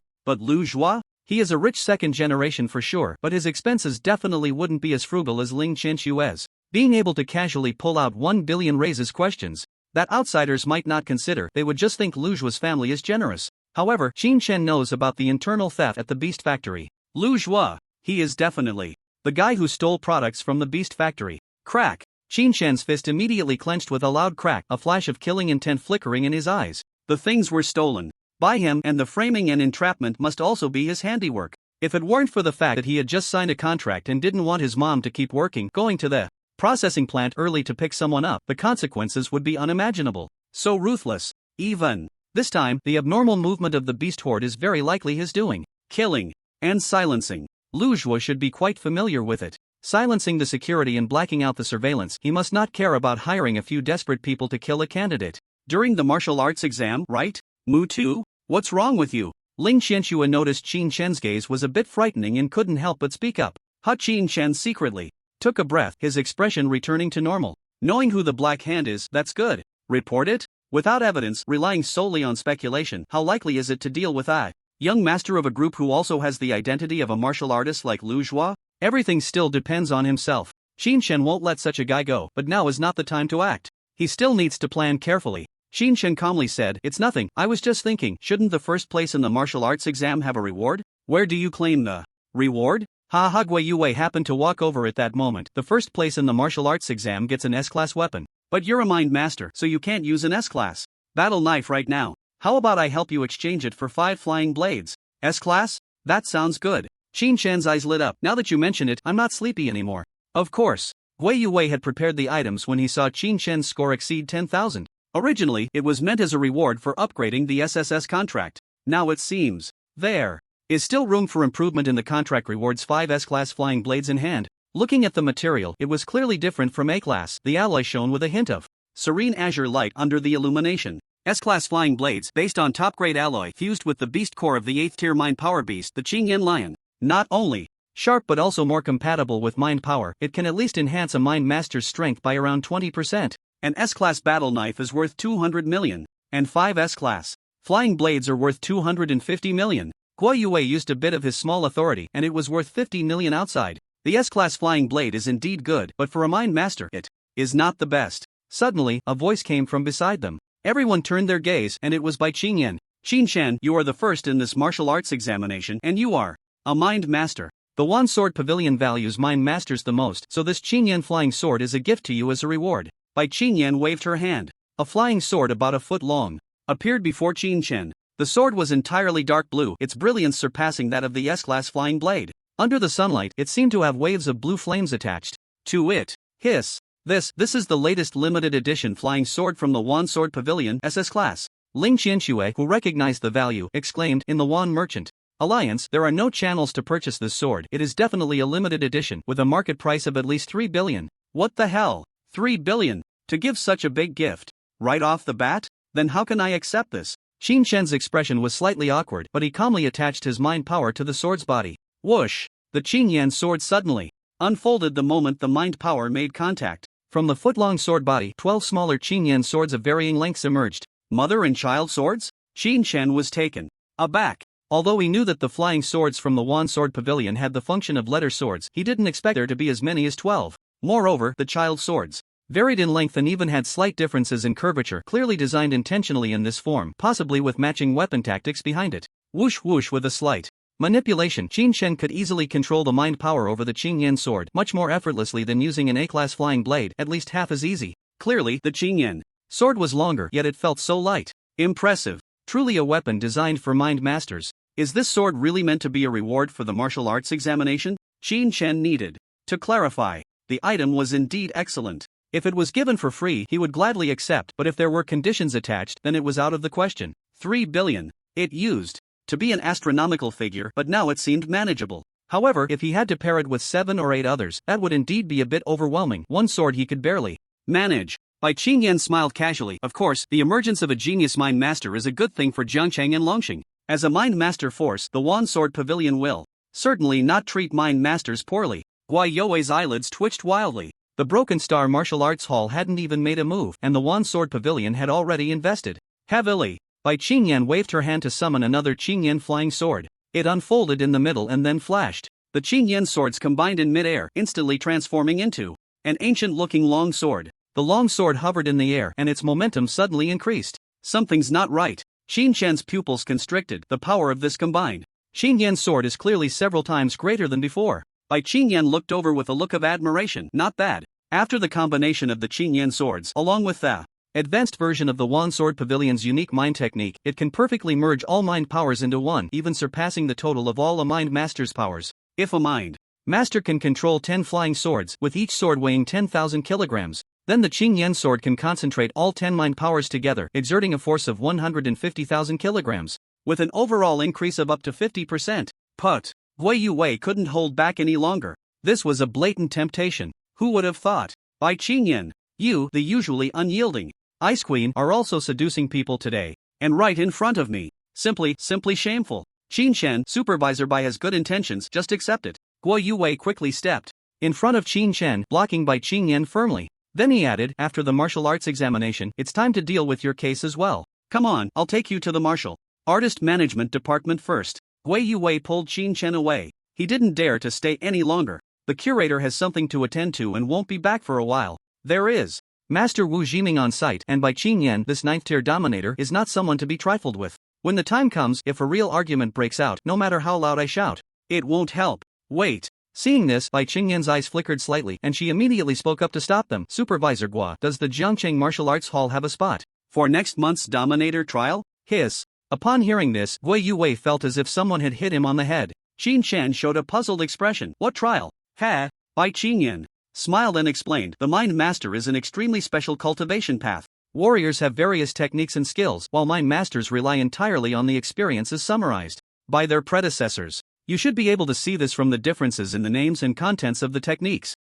but Lu Zhuo? He is a rich second generation for sure, but his expenses definitely wouldn't be as frugal as Ling Qianxue's. Being able to casually pull out 1 billion raises questions that outsiders might not consider. They would just think Lu Zhuo's family is generous. However, Qin Shen knows about the internal theft at the beast factory. Lu Zhuo, he is definitely the guy who stole products from the beast factory. Crack. Qin Shen's fist immediately clenched with a loud crack, a flash of killing intent flickering in his eyes. The things were stolen by him, and the framing and entrapment must also be his handiwork. If it weren't for the fact that he had just signed a contract and didn't want his mom to keep working, going to the processing plant early to pick someone up, the consequences would be unimaginable. So ruthless. Even this time, the abnormal movement of the beast horde is very likely his doing. Killing and silencing. Lu Zhuo should be quite familiar with it. Silencing the security and blacking out the surveillance. He must not care about hiring a few desperate people to kill a candidate during the martial arts exam, right? Mu Tu? What's wrong with you? Ling Qianxue noticed Qin Shen's gaze was a bit frightening and couldn't help but speak up. Qin Shen secretly took a breath, his expression returning to normal. Knowing who the Black Hand is, that's good. Report it? Without evidence, relying solely on speculation, how likely is it to deal with a young master of a group who also has the identity of a martial artist like Lu Zhuo? Everything still depends on himself. Qin Shen won't let such a guy go, but now is not the time to act. He still needs to plan carefully. Xin Shen calmly said, "It's nothing, I was just thinking, shouldn't the first place in the martial arts exam have a reward? Where do you claim the reward?" Ha ha. Gui Yue happened to walk over at that moment. The first place in the martial arts exam gets an S-class weapon. But you're a mind master, so you can't use an S-class battle knife right now. How about I help you exchange it for 5 flying blades? S-class? That sounds good. Xin Shen's eyes lit up. Now that you mention it, I'm not sleepy anymore. Of course. Gui Yue had prepared the items when he saw Xin Shen's score exceed 10,000. Originally, it was meant as a reward for upgrading the SSS contract. Now it seems there is still room for improvement in the contract rewards 5 S-class flying blades in hand. Looking at the material, it was clearly different from A-class. The alloy shone with a hint of serene azure light under the illumination. S-class flying blades, based on top-grade alloy fused with the beast core of the 8th tier mind power beast, the Qingyan Lion. Not only sharp but also more compatible with mind power, it can at least enhance a mind master's strength by around 20%. An S-class battle knife is worth 200 million, and 5 S-class flying blades are worth 250 million. Gui Yue used a bit of his small authority and it was worth 50 million outside. The S-class flying blade is indeed good, but for a mind master, it is not the best. Suddenly, a voice came from beside them. Everyone turned their gaze and it was by Qingyan. "Xin Shen, you are the first in this martial arts examination and you are a mind master. The One Sword Pavilion values mind masters the most, so this Qingyan flying sword is a gift to you as a reward." Bai Qingyan waved her hand. A flying sword about a foot long appeared before Qin Shen. The sword was entirely dark blue, its brilliance surpassing that of the S-class flying blade. Under the sunlight, it seemed to have waves of blue flames attached to it. Hiss. This is the latest limited edition flying sword from the Wan Sword Pavilion SS class. Ling Qianxue, who recognized the value, exclaimed, "In the Wan Merchant Alliance, there are no channels to purchase this sword. It is definitely a limited edition, with a market price of at least 3 billion. What the hell? 3 billion? To give such a big gift? Right off the bat? Then how can I accept this?" Xin Shen's expression was slightly awkward, but he calmly attached his mind power to the sword's body. Whoosh! The Qingyan sword suddenly unfolded the moment the mind power made contact. From the foot-long sword body, 12 smaller Qingyan swords of varying lengths emerged. Mother and child swords? Xin Shen was taken aback. Although he knew that the flying swords from the Wan Sword Pavilion had the function of letter swords, he didn't expect there to be as many as 12. Moreover, the child swords varied in length and even had slight differences in curvature, clearly designed intentionally in this form, possibly with matching weapon tactics behind it. Whoosh whoosh. With a slight manipulation, Qin Shen could easily control the mind power over the Qingyan sword, much more effortlessly than using an A-class flying blade, at least half as easy. Clearly, the Qingyan sword was longer, yet it felt so light. Impressive. Truly a weapon designed for mind masters. Is this sword really meant to be a reward for the martial arts examination? Qin Shen needed to clarify. The item was indeed excellent. If it was given for free, he would gladly accept, but if there were conditions attached, then it was out of the question. 3 billion. It used to be an astronomical figure, but now it seemed manageable. However, if he had to pair it with 7 or 8 others, that would indeed be a bit overwhelming. One sword he could barely manage. Bai Qingyan smiled casually. Of course, the emergence of a genius mind master is a good thing for Jiangcheng and Longxing. As a mind master force, the Wan Sword Pavilion will certainly not treat mind masters poorly. Gui You's eyelids twitched wildly. The Broken Star Martial Arts Hall hadn't even made a move, and the Wan Sword Pavilion had already invested heavily. Bai Qingyan waved her hand to summon another Qingyan flying sword. It unfolded in the middle and then flashed. The Qingyan swords combined in mid-air, instantly transforming into an ancient-looking long sword. The long sword hovered in the air and its momentum suddenly increased. Something's not right. Xin Shen's pupils constricted. The power of this combined Qingyan sword is clearly several times greater than before. Bai Qingyan looked over with a look of admiration. Not bad. After the combination of the Qingyan swords, along with the advanced version of the Wan Sword Pavilion's unique mind technique, it can perfectly merge all mind powers into one, even surpassing the total of all a mind master's powers. If a mind master can control 10 flying swords, with each sword weighing 10,000 kilograms, then the Qingyan sword can concentrate all 10 mind powers together, exerting a force of 150,000 kilograms, with an overall increase of up to 50%. Put. Gui Yue couldn't hold back any longer. This was a blatant temptation. Who would have thought? Bai Qingyan, you, the usually unyielding Ice Queen, are also seducing people today. And right in front of me. Simply shameful. Qin Shen, supervisor by his good intentions, just accept it. Gui Yue quickly stepped in front of Qin Shen, blocking Bai Qingyan firmly. Then he added, after the martial arts examination, it's time to deal with your case as well. Come on, I'll take you to the martial artist management department first. Gui Yue pulled Qin Shen away. He didn't dare to stay any longer. The curator has something to attend to and won't be back for a while. There is Master Wu Jiming on site, and by Qin Yan, this 9th-tier dominator is not someone to be trifled with. When the time comes, if a real argument breaks out, no matter how loud I shout, it won't help. Wait. Seeing this, Bai Qingyan's eyes flickered slightly, and she immediately spoke up to stop them. Supervisor Gua, does the Jiangcheng Martial Arts Hall have a spot for next month's Dominator trial? Hiss. Upon hearing this, Gui Yuwei felt as if someone had hit him on the head. Qin Shan showed a puzzled expression. What trial? Ha! Bai Qingyan smiled and explained, the Mind Master is an extremely special cultivation path. Warriors have various techniques and skills, while Mind Masters rely entirely on the experiences summarized by their predecessors. You should be able to see this from the differences in the names and contents of the techniques.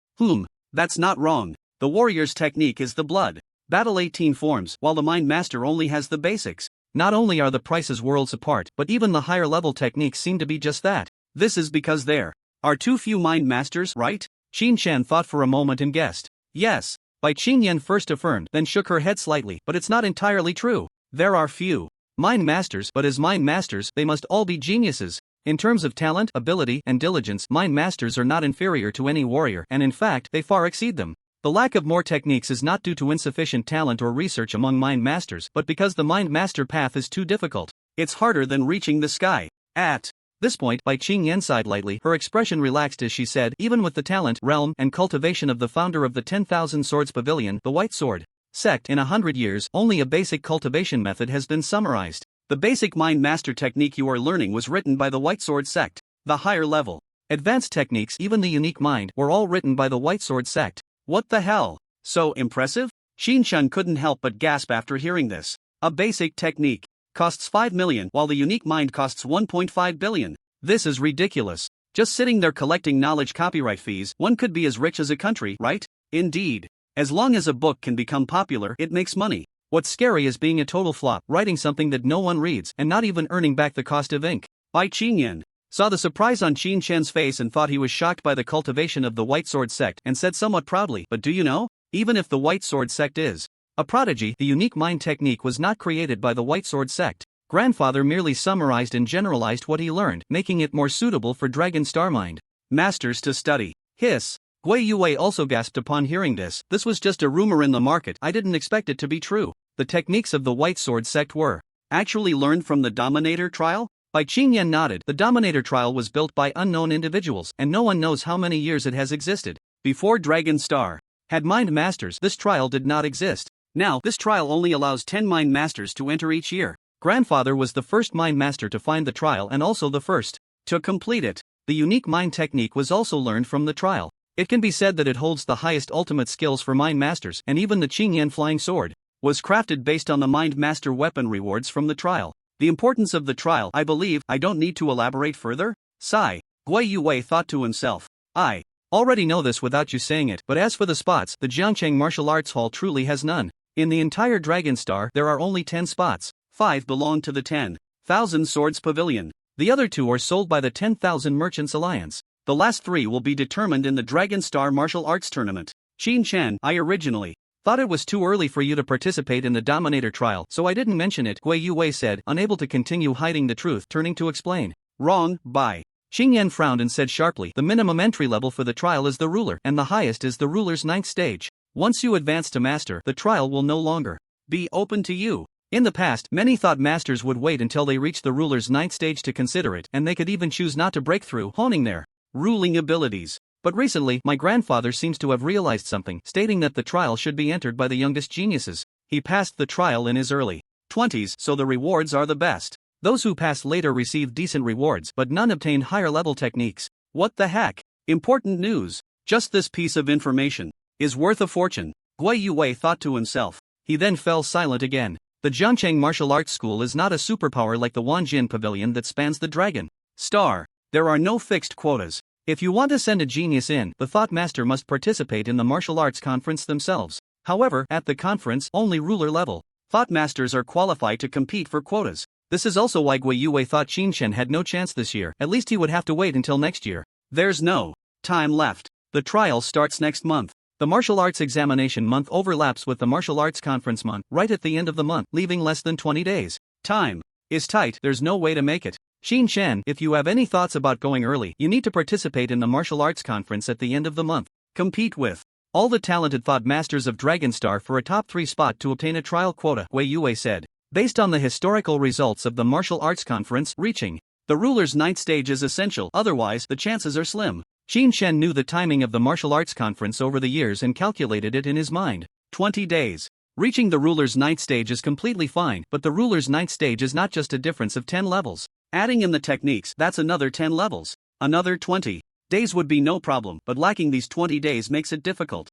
That's not wrong. The warrior's technique is the blood battle 18 forms, while the Mind Master only has the basics. Not only are the prices worlds apart, but even the higher level techniques seem to be just that. This is because there are too few Mind Masters, right? Qin Shan thought for a moment and guessed. Yes. Bai Qingyan first affirmed, then shook her head slightly, but it's not entirely true. There are few Mind Masters, but as Mind Masters, they must all be geniuses. In terms of talent, ability, and diligence, Mind Masters are not inferior to any warrior, and in fact, they far exceed them. The lack of more techniques is not due to insufficient talent or research among Mind Masters, but because the Mind Master path is too difficult. It's harder than reaching the sky. At this point, Bai Qingyan sighed lightly, her expression relaxed as she said, even with the talent, realm, and cultivation of the founder of the 10,000 Swords Pavilion, the White Sword Sect, in 100 years, only a basic cultivation method has been summarized. The basic Mind Master technique you are learning was written by the White Sword Sect. The higher level, advanced techniques, even the unique mind, were all written by the White Sword Sect. What the hell? So impressive? Qin Shan couldn't help but gasp after hearing this. A basic technique costs 5 million, while the unique mind costs 1.5 billion. This is ridiculous. Just sitting there collecting knowledge copyright fees, one could be as rich as a country, right? Indeed. As long as a book can become popular, it makes money. What's scary is being a total flop, writing something that no one reads, and not even earning back the cost of ink. Bai Qingyan saw the surprise on Qin Shan's face and thought he was shocked by the cultivation of the White Sword Sect, and said somewhat proudly, but do you know? Even if the White Sword Sect is a prodigy, the unique mind technique was not created by the White Sword Sect. Grandfather merely summarized and generalized what he learned, making it more suitable for Dragon Star Mind Masters to study. Hiss. Gui Yue also gasped upon hearing this. This was just a rumor in the market, I didn't expect it to be true. The techniques of the White Sword Sect were actually learned from the Dominator trial? Bai Qingyan nodded. The Dominator trial was built by unknown individuals, and no one knows how many years it has existed. Before Dragon Star had Mind Masters, this trial did not exist. Now, this trial only allows 10 Mind Masters to enter each year. Grandfather was the first Mind Master to find the trial and also the first to complete it. The unique mind technique was also learned from the trial. It can be said that it holds the highest ultimate skills for Mind Masters, and even the Qingyan Flying Sword was crafted based on the Mind Master weapon rewards from the trial. The importance of the trial, I believe, I don't need to elaborate further? Sigh. Gui Yue thought to himself. I already know this without you saying it, but as for the spots, the Jiangcheng Martial Arts Hall truly has none. In the entire Dragon Star, there are only 10 spots. 5 belong to the 10,000 Swords Pavilion. The other 2 are sold by the 10,000 Merchants Alliance. The last 3 will be determined in the Dragon Star Martial Arts Tournament. Qin Shan, I originally thought it was too early for you to participate in the Dominator trial, so I didn't mention it, Gui Yue said, unable to continue hiding the truth, turning to explain. Wrong, Bai. Qingyan frowned and said sharply, the minimum entry level for the trial is the ruler, and the highest is the ruler's 9th stage. Once you advance to master, the trial will no longer be open to you. In the past, many thought masters would wait until they reached the ruler's 9th stage to consider it, and they could even choose not to break through, honing their ruling abilities. But recently, my grandfather seems to have realized something, stating that the trial should be entered by the youngest geniuses. He passed the trial in his early 20s, so the rewards are the best. Those who pass later receive decent rewards, but none obtain higher level techniques. What the heck? Important news. Just this piece of information is worth a fortune. Gui Yue thought to himself. He then fell silent again. The Jiangcheng Martial Arts School is not a superpower like the Wanjin Pavilion that spans the Dragon Star. There are no fixed quotas. If you want to send a genius in, the Thought Master must participate in the martial arts conference themselves. However, at the conference, only ruler level Thought Masters are qualified to compete for quotas. This is also why Gui Yue thought Qin Shan had no chance this year. At least he would have to wait until next year. There's no time left. The trial starts next month. The martial arts examination month overlaps with the martial arts conference month, right at the end of the month, leaving less than 20 days. Time is tight, there's no way to make it. Qin Shan, if you have any thoughts about going early, you need to participate in the martial arts conference at the end of the month. Compete with all the talented thought masters of Dragon Star for a top 3 spot to obtain a trial quota, Wei Yue said. Based on the historical results of the martial arts conference, reaching the ruler's 9th stage is essential, otherwise the chances are slim. Qin Shen knew the timing of the martial arts conference over the years and calculated it in his mind. 20 days. Reaching the ruler's 9th stage is completely fine, but the ruler's 9th stage is not just a difference of 10 levels. Adding in the techniques, that's another 10 levels. Another 20 days would be no problem, but lacking these 20 days makes it difficult.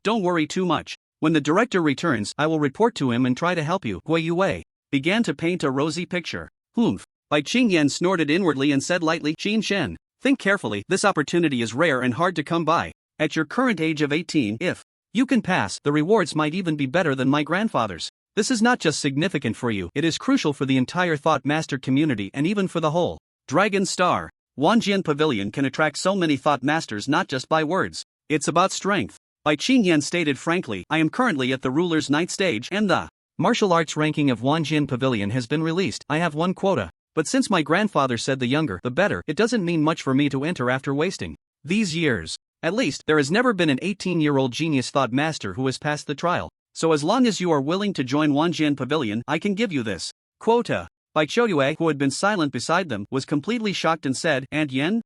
Don't worry too much. When the director returns, I will report to him and try to help you. Wei Yue began to paint a rosy picture. Humph. Bai Qingyan snorted inwardly and said lightly, Qin Shen, think carefully, this opportunity is rare and hard to come by. At your current age of 18, if you can pass, the rewards might even be better than my grandfather's. This is not just significant for you, it is crucial for the entire Thought Master community and even for the whole Dragon Star. Wanjian Pavilion can attract so many Thought Masters not just by words. It's about strength. Bai Qingyan stated frankly, I am currently at the ruler's 9th stage and the martial arts ranking of Wanjian Pavilion has been released. I have 1 quota. But since my grandfather said the younger, the better, it doesn't mean much for me to enter after wasting these years. At least, there has never been an 18-year-old genius Thought Master who has passed the trial. So as long as you are willing to join Wanjian Pavilion, I can give you this quota. Bai Choyue, who had been silent beside them, was completely shocked and said, Aunt Yen,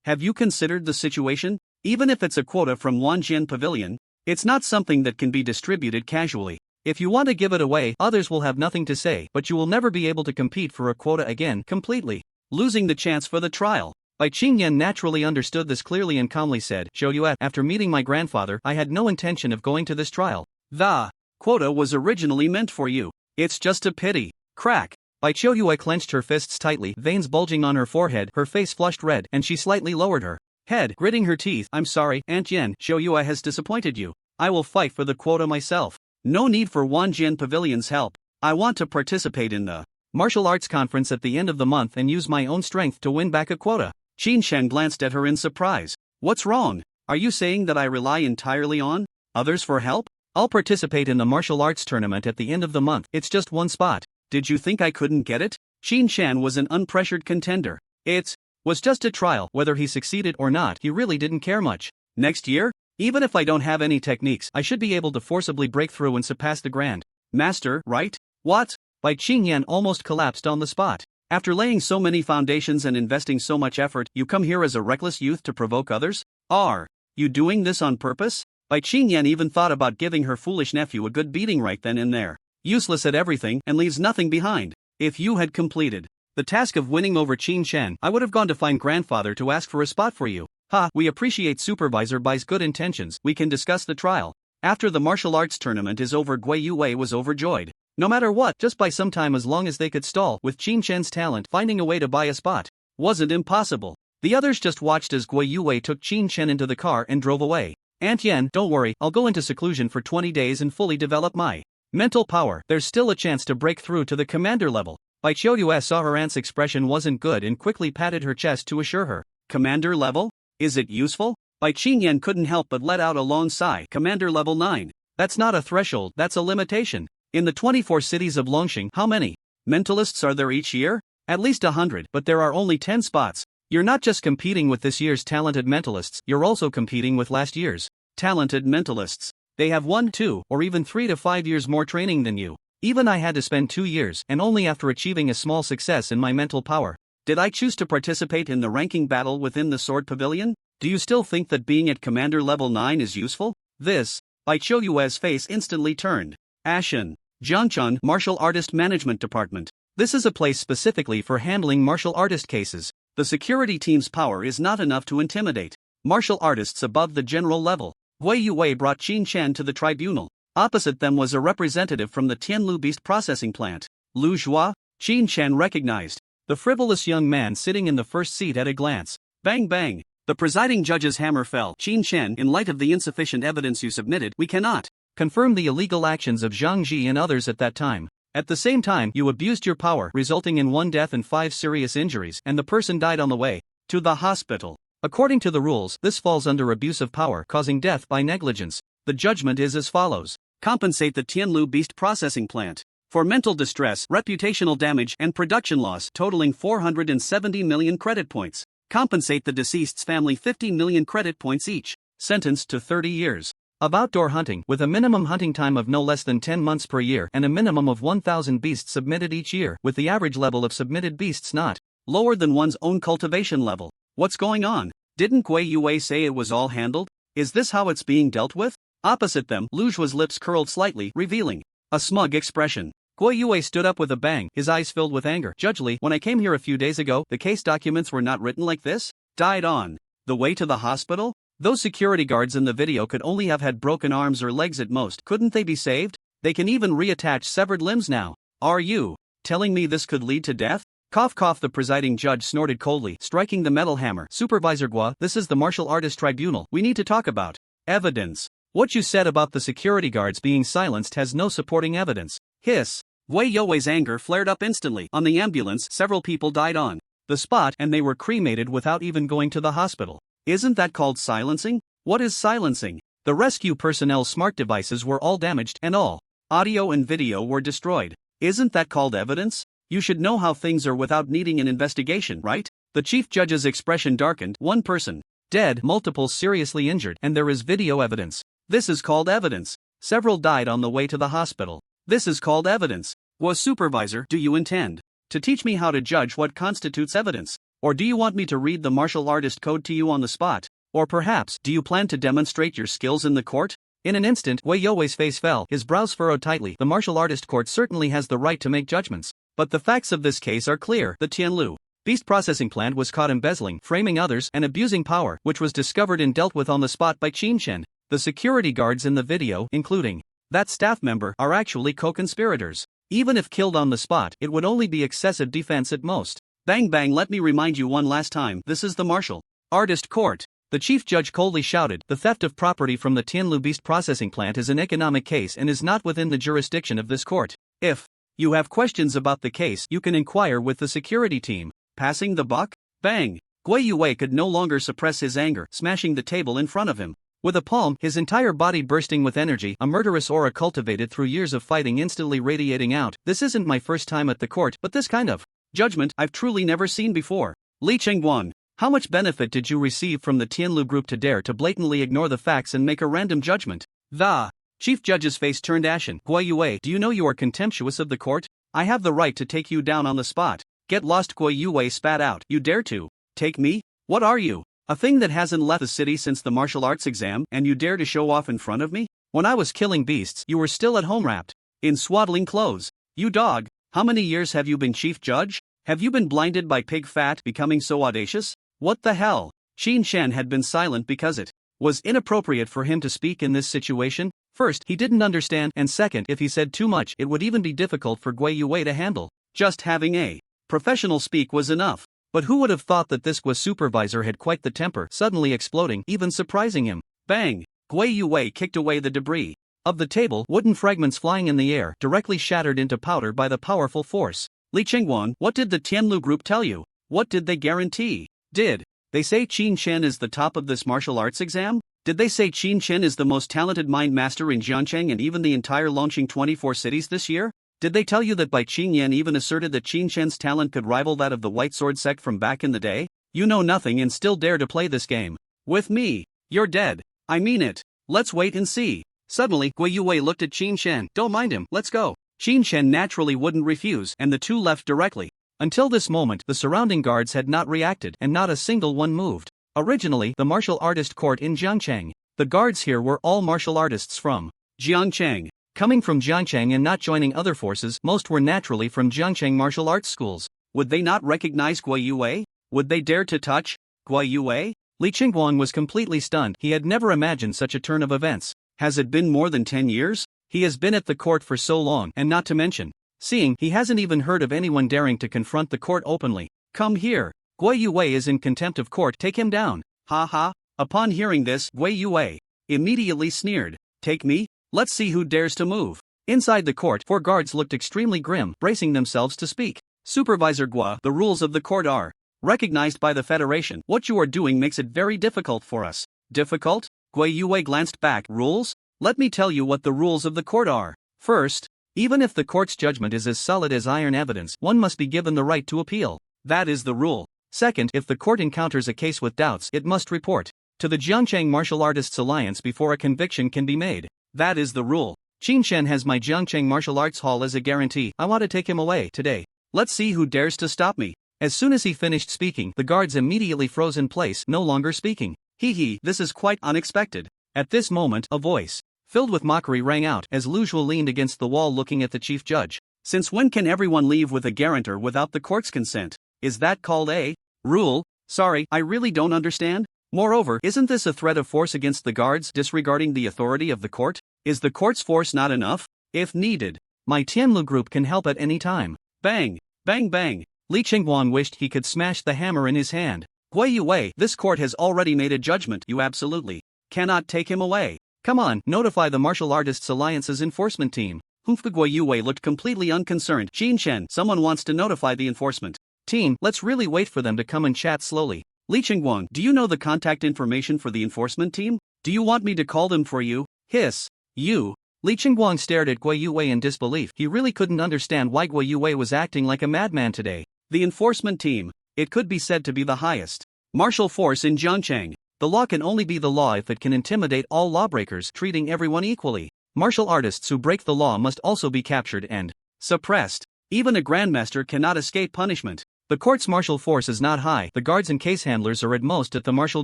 have you considered the situation? Even if it's a quota from Wanjian Pavilion, it's not something that can be distributed casually. If you want to give it away, others will have nothing to say, but you will never be able to compete for a quota again, completely losing the chance for the trial. Bai Qingyan naturally understood this clearly and calmly said, Shoyue, after meeting my grandfather, I had no intention of going to this trial. The quota was originally meant for you. It's just a pity. Crack. Bai Choyue clenched her fists tightly, veins bulging on her forehead, her face flushed red, and she slightly lowered her head, gritting her teeth. I'm sorry, Aunt Yen, Shoyue has disappointed you. I will fight for the quota myself. No need for Wanjian Pavilion's help. I want to participate in the martial arts conference at the end of the month and use my own strength to win back a quota. Qin Shen glanced at her in surprise. What's wrong? Are you saying that I rely entirely on others for help? I'll participate in the martial arts tournament at the end of the month. It's just 1 spot. Did you think I couldn't get it? Qin Shen was an unpressured contender. It was just a trial. Whether he succeeded or not, he really didn't care much. Next year? Even if I don't have any techniques, I should be able to forcibly break through and surpass the Grand Master, right? What? Bai Qingyan almost collapsed on the spot. After laying so many foundations and investing so much effort, you come here as a reckless youth to provoke others? Are you doing this on purpose? Bai Qingyan even thought about giving her foolish nephew a good beating right then and there. Useless at everything and leaves nothing behind. If you had completed the task of winning over Qin Shen, I would have gone to find grandfather to ask for a spot for you. We appreciate Supervisor Bai's good intentions. We can discuss the trial after the martial arts tournament is over. Wei Yue was overjoyed. No matter what, just buy some time as long as they could stall. With Qin Shen's talent, finding a way to buy a spot wasn't impossible. The others just watched as Wei Yue took Qin Shen into the car and drove away. Aunt Yen, don't worry, I'll go into seclusion for 20 days and fully develop my mental power. There's still a chance to break through to the commander level. Bai Choyue saw her aunt's expression wasn't good and quickly patted her chest to assure her. Commander level? Is it useful? Bai Qingyan couldn't help but let out a long sigh. Commander level 9. That's not a threshold, that's a limitation. In the 24 cities of Longxing, how many mentalists are there each year? At least 100, but there are only 10 spots. You're not just competing with this year's talented mentalists, you're also competing with last year's talented mentalists. They have 1, 2, or even 3 to 5 years more training than you. Even I had to spend 2 years, and only after achieving a small success in my mental power did I choose to participate in the ranking battle within the Sword Pavilion. Do you still think that being at Commander level 9 is useful? This, Bai Choyue's face instantly turned ashen. Jiangchun Martial Artist Management Department. This is a place specifically for handling martial artist cases. The security team's power is not enough to intimidate martial artists above the general level. Wei Yue brought Qin Shen to the tribunal. Opposite them was a representative from the Tianlu Beast Processing Plant. Lu Zhua, Qin Shen recognized the frivolous young man sitting in the first seat at a glance. Bang bang. The presiding judge's hammer fell. Qin Shen, in light of the insufficient evidence you submitted, we cannot confirm the illegal actions of Zhang Ji and others at that time. At the same time, you abused your power, resulting in 1 death and 5 serious injuries, and the person died on the way to the hospital. According to the rules, this falls under abuse of power causing death by negligence. The judgment is as follows. Compensate the Tianlu Beast Processing Plant for mental distress, reputational damage, and production loss totaling 470 million credit points. Compensate the deceased's family 50 million credit points each. Sentenced to 30 years. of outdoor hunting with a minimum hunting time of no less than 10 months per year and a minimum of 1,000 beasts submitted each year, with the average level of submitted beasts not lower than one's own cultivation level. What's going on? Didn't Gui Yue say it was all handled? Is this how it's being dealt with? Opposite them, Lu Zhua's lips curled slightly, revealing a smug expression. Gui Yue stood up with a bang, his eyes filled with anger. Judge Li, when I came here a few days ago, the case documents were not written like this. Died on the way to the hospital? Those security guards in the video could only have had broken arms or legs at most. Couldn't they be saved? They can even reattach severed limbs now. Are you telling me this could lead to death? Cough cough, the presiding judge snorted coldly, striking the metal hammer. Supervisor Gua, this is the martial artist tribunal. We need to talk about evidence. What you said about the security guards being silenced has no supporting evidence. Hiss. Gui Yue's anger flared up instantly. On the ambulance, several people died on the spot and they were cremated without even going to the hospital. Isn't that called silencing? What is silencing? The rescue personnel's smart devices were all damaged and all audio and video were destroyed. Isn't that called evidence? You should know how things are without needing an investigation, right? The chief judge's expression darkened. One person dead, multiple seriously injured, and there is video evidence. This is called evidence. Several died on the way to the hospital. This is called evidence. Was supervisor, do you intend to teach me how to judge what constitutes evidence? Or do you want me to read the martial artist code to you on the spot? Or perhaps, do you plan to demonstrate your skills in the court? In an instant, Gui Yue's face fell, his brows furrowed tightly. The martial artist court certainly has the right to make judgments. But the facts of this case are clear. The Tianlu beast processing plant was caught embezzling, framing others, and abusing power, which was discovered and dealt with on the spot by Qin Shen. The security guards in the video, including that staff member, are actually co-conspirators. Even if killed on the spot, it would only be excessive defense at most. Bang bang, let me remind you one last time, this is the martial artist court. The chief judge coldly shouted, the theft of property from the Tianlu beast processing plant is an economic case and is not within the jurisdiction of this court. If you have questions about the case, you can inquire with the security team. Passing the buck? Bang! Gui Yue could no longer suppress his anger, smashing the table in front of him. With a palm, his entire body bursting with energy, a murderous aura cultivated through years of fighting instantly radiating out. This isn't my first time at the court, but this kind of judgment I've truly never seen before. Li Chengguan, how much benefit did you receive from the Tianlu group to dare to blatantly ignore the facts and make a random judgment? The chief judge's face turned ashen. Gui Yue, do you know you are contemptuous of the court? I have the right to take you down on the spot. Get lost, Gui Yue spat out. You dare to take me? What are you? A thing that hasn't left the city since the martial arts exam, and you dare to show off in front of me? When I was killing beasts, you were still at home wrapped in swaddling clothes. You dog, how many years have you been chief judge? Have you been blinded by pig fat becoming so audacious? What the hell? Qin Shen had been silent because it was inappropriate for him to speak in this situation. First, he didn't understand, and second, if he said too much, it would even be difficult for Gui Yue to handle. Just having a professional speak was enough. But who would have thought that this Gua supervisor had quite the temper, suddenly exploding, even surprising him. Bang! Gui Yue kicked away the debris of the table, wooden fragments flying in the air, directly shattered into powder by the powerful force. Li Chengguan, what did the Tianlu group tell you? What did they guarantee? Did they say Qin Shen is the top of this martial arts exam? Did they say Qin Shen is the most talented mind master in Jiangcheng and even the entire Longqing 24 cities this year? Did they tell you that Bai Qingyan even asserted that Qin Shen's talent could rival that of the White Sword sect from back in the day? You know nothing and still dare to play this game. With me. You're dead. I mean it. Let's wait and see. Suddenly, Gui Yue looked at Qin Shen. Don't mind him, let's go. Qin Shen naturally wouldn't refuse, and the two left directly. Until this moment, the surrounding guards had not reacted, and not a single one moved. Originally, the martial artist court in Jiangcheng. The guards here were all martial artists from Jiangcheng. Coming from Jiangcheng and not joining other forces, most were naturally from Jiangcheng martial arts schools. Would they not recognize Gui Yue? Would they dare to touch Gui Yue? Li Chengguan was completely stunned. He had never imagined such a turn of events. Has it been more than 10 years? He has been at the court for so long, and not to mention seeing, he hasn't even heard of anyone daring to confront the court openly. Come here. Gui Yue is in contempt of court, take him down. Ha ha. Upon hearing this, Gui Yue immediately sneered. Take me? Let's see who dares to move. Inside the court, 4 guards looked extremely grim, bracing themselves to speak. Supervisor Gua, the rules of the court are recognized by the Federation. What you are doing makes it very difficult for us. Difficult? Gui Yue glanced back. Rules? Let me tell you what the rules of the court are. First, even if the court's judgment is as solid as iron evidence, one must be given the right to appeal. That is the rule. Second, if the court encounters a case with doubts, it must report to the Jiangchang Martial Artists Alliance before a conviction can be made. That is the rule. Qin Shen has my Jiangchang Martial Arts Hall as a guarantee. I want to take him away today. Let's see who dares to stop me. As soon as he finished speaking, the guards immediately froze in place, no longer speaking. Hee, this is quite unexpected. At this moment, a voice filled with mockery rang out as Lu Zhuo leaned against the wall looking at the chief judge. Since when can everyone leave with a guarantor without the court's consent? Is that called a rule? Sorry, I really don't understand. Moreover, isn't this a threat of force against the guards disregarding the authority of the court? Is the court's force not enough? If needed, my Tianlu group can help at any time. Bang, bang, bang. Li Qingguang wished he could smash the hammer in his hand. Gui Yue, this court has already made a judgment. You absolutely cannot take him away. Come on, notify the Martial Artists Alliance's enforcement team. Gui Yue looked completely unconcerned. Qin Shen, someone wants to notify the enforcement team. Let's really wait for them to come and chat slowly. Li Qingguang, do you know the contact information for the enforcement team? Do you want me to call them for you? Hiss. You. Li Qingguang stared at Gui Yue in disbelief. He really couldn't understand why Gui Yue was acting like a madman today. The enforcement team. It could be said to be the highest martial force in Jiangchang. The law can only be the law if it can intimidate all lawbreakers, treating everyone equally. Martial artists who break the law must also be captured and suppressed. Even a grandmaster cannot escape punishment. The court's martial force is not high. The guards and case handlers are at most at the martial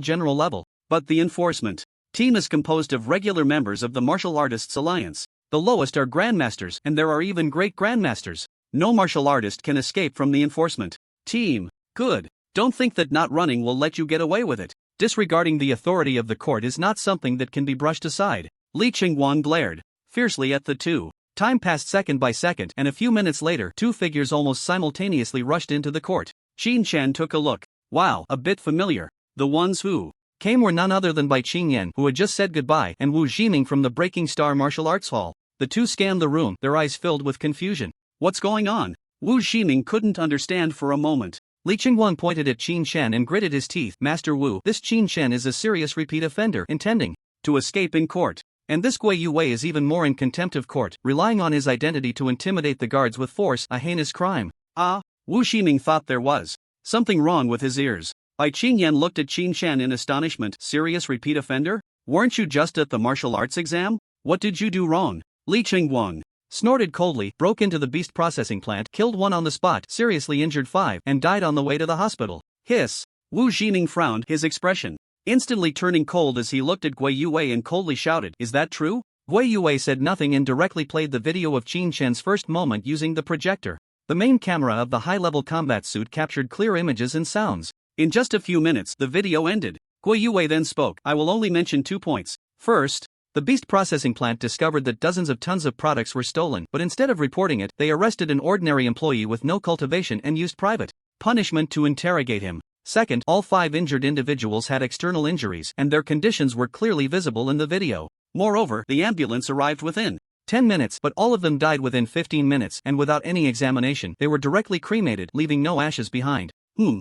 general level. But the enforcement team is composed of regular members of the Martial Artists Alliance. The lowest are grandmasters, and there are even great grandmasters. No martial artist can escape from the enforcement team. Good. Don't think that not running will let you get away with it. Disregarding the authority of the court is not something that can be brushed aside. Li Qingguang glared fiercely at the two. Time passed second by second, and a few minutes later, two figures almost simultaneously rushed into the court. Qin Shen took a look. Wow, a bit familiar. The ones who came were none other than Bai Qingyan, who had just said goodbye, and Wu Jiming from the Breaking Star Martial Arts Hall. The two scanned the room, their eyes filled with confusion. What's going on? Wu Jiming couldn't understand for a moment. Li Qingguang pointed at Qin Shen and gritted his teeth. Master Wu, this Qin Shen is a serious repeat offender, intending to escape in court. And this Gui Yue is even more in contempt of court, relying on his identity to intimidate the guards with force, a heinous crime. Wu Jiming thought there was something wrong with his ears. Bai Qingyan looked at Qin Shen in astonishment. Serious repeat offender? Weren't you just at the martial arts exam? What did you do wrong? Li Qingguang snorted coldly, broke into the beast processing plant, killed one on the spot, seriously injured 5, and died on the way to the hospital. Hiss. Wu Jiming frowned, his expression instantly turning cold as he looked at Gui Yue and coldly shouted, "Is that true?" Gui Yue said nothing and directly played the video of Qin Shen's first moment using the projector. The main camera of the high-level combat suit captured clear images and sounds. In just a few minutes, the video ended. Gui Yue then spoke. I will only mention 2 points. First, the beast processing plant discovered that dozens of tons of products were stolen, but instead of reporting it, they arrested an ordinary employee with no cultivation and used private punishment to interrogate him. Second, all 5 injured individuals had external injuries, and their conditions were clearly visible in the video. Moreover, the ambulance arrived within 10 minutes, but all of them died within 15 minutes, and without any examination, they were directly cremated, leaving no ashes behind.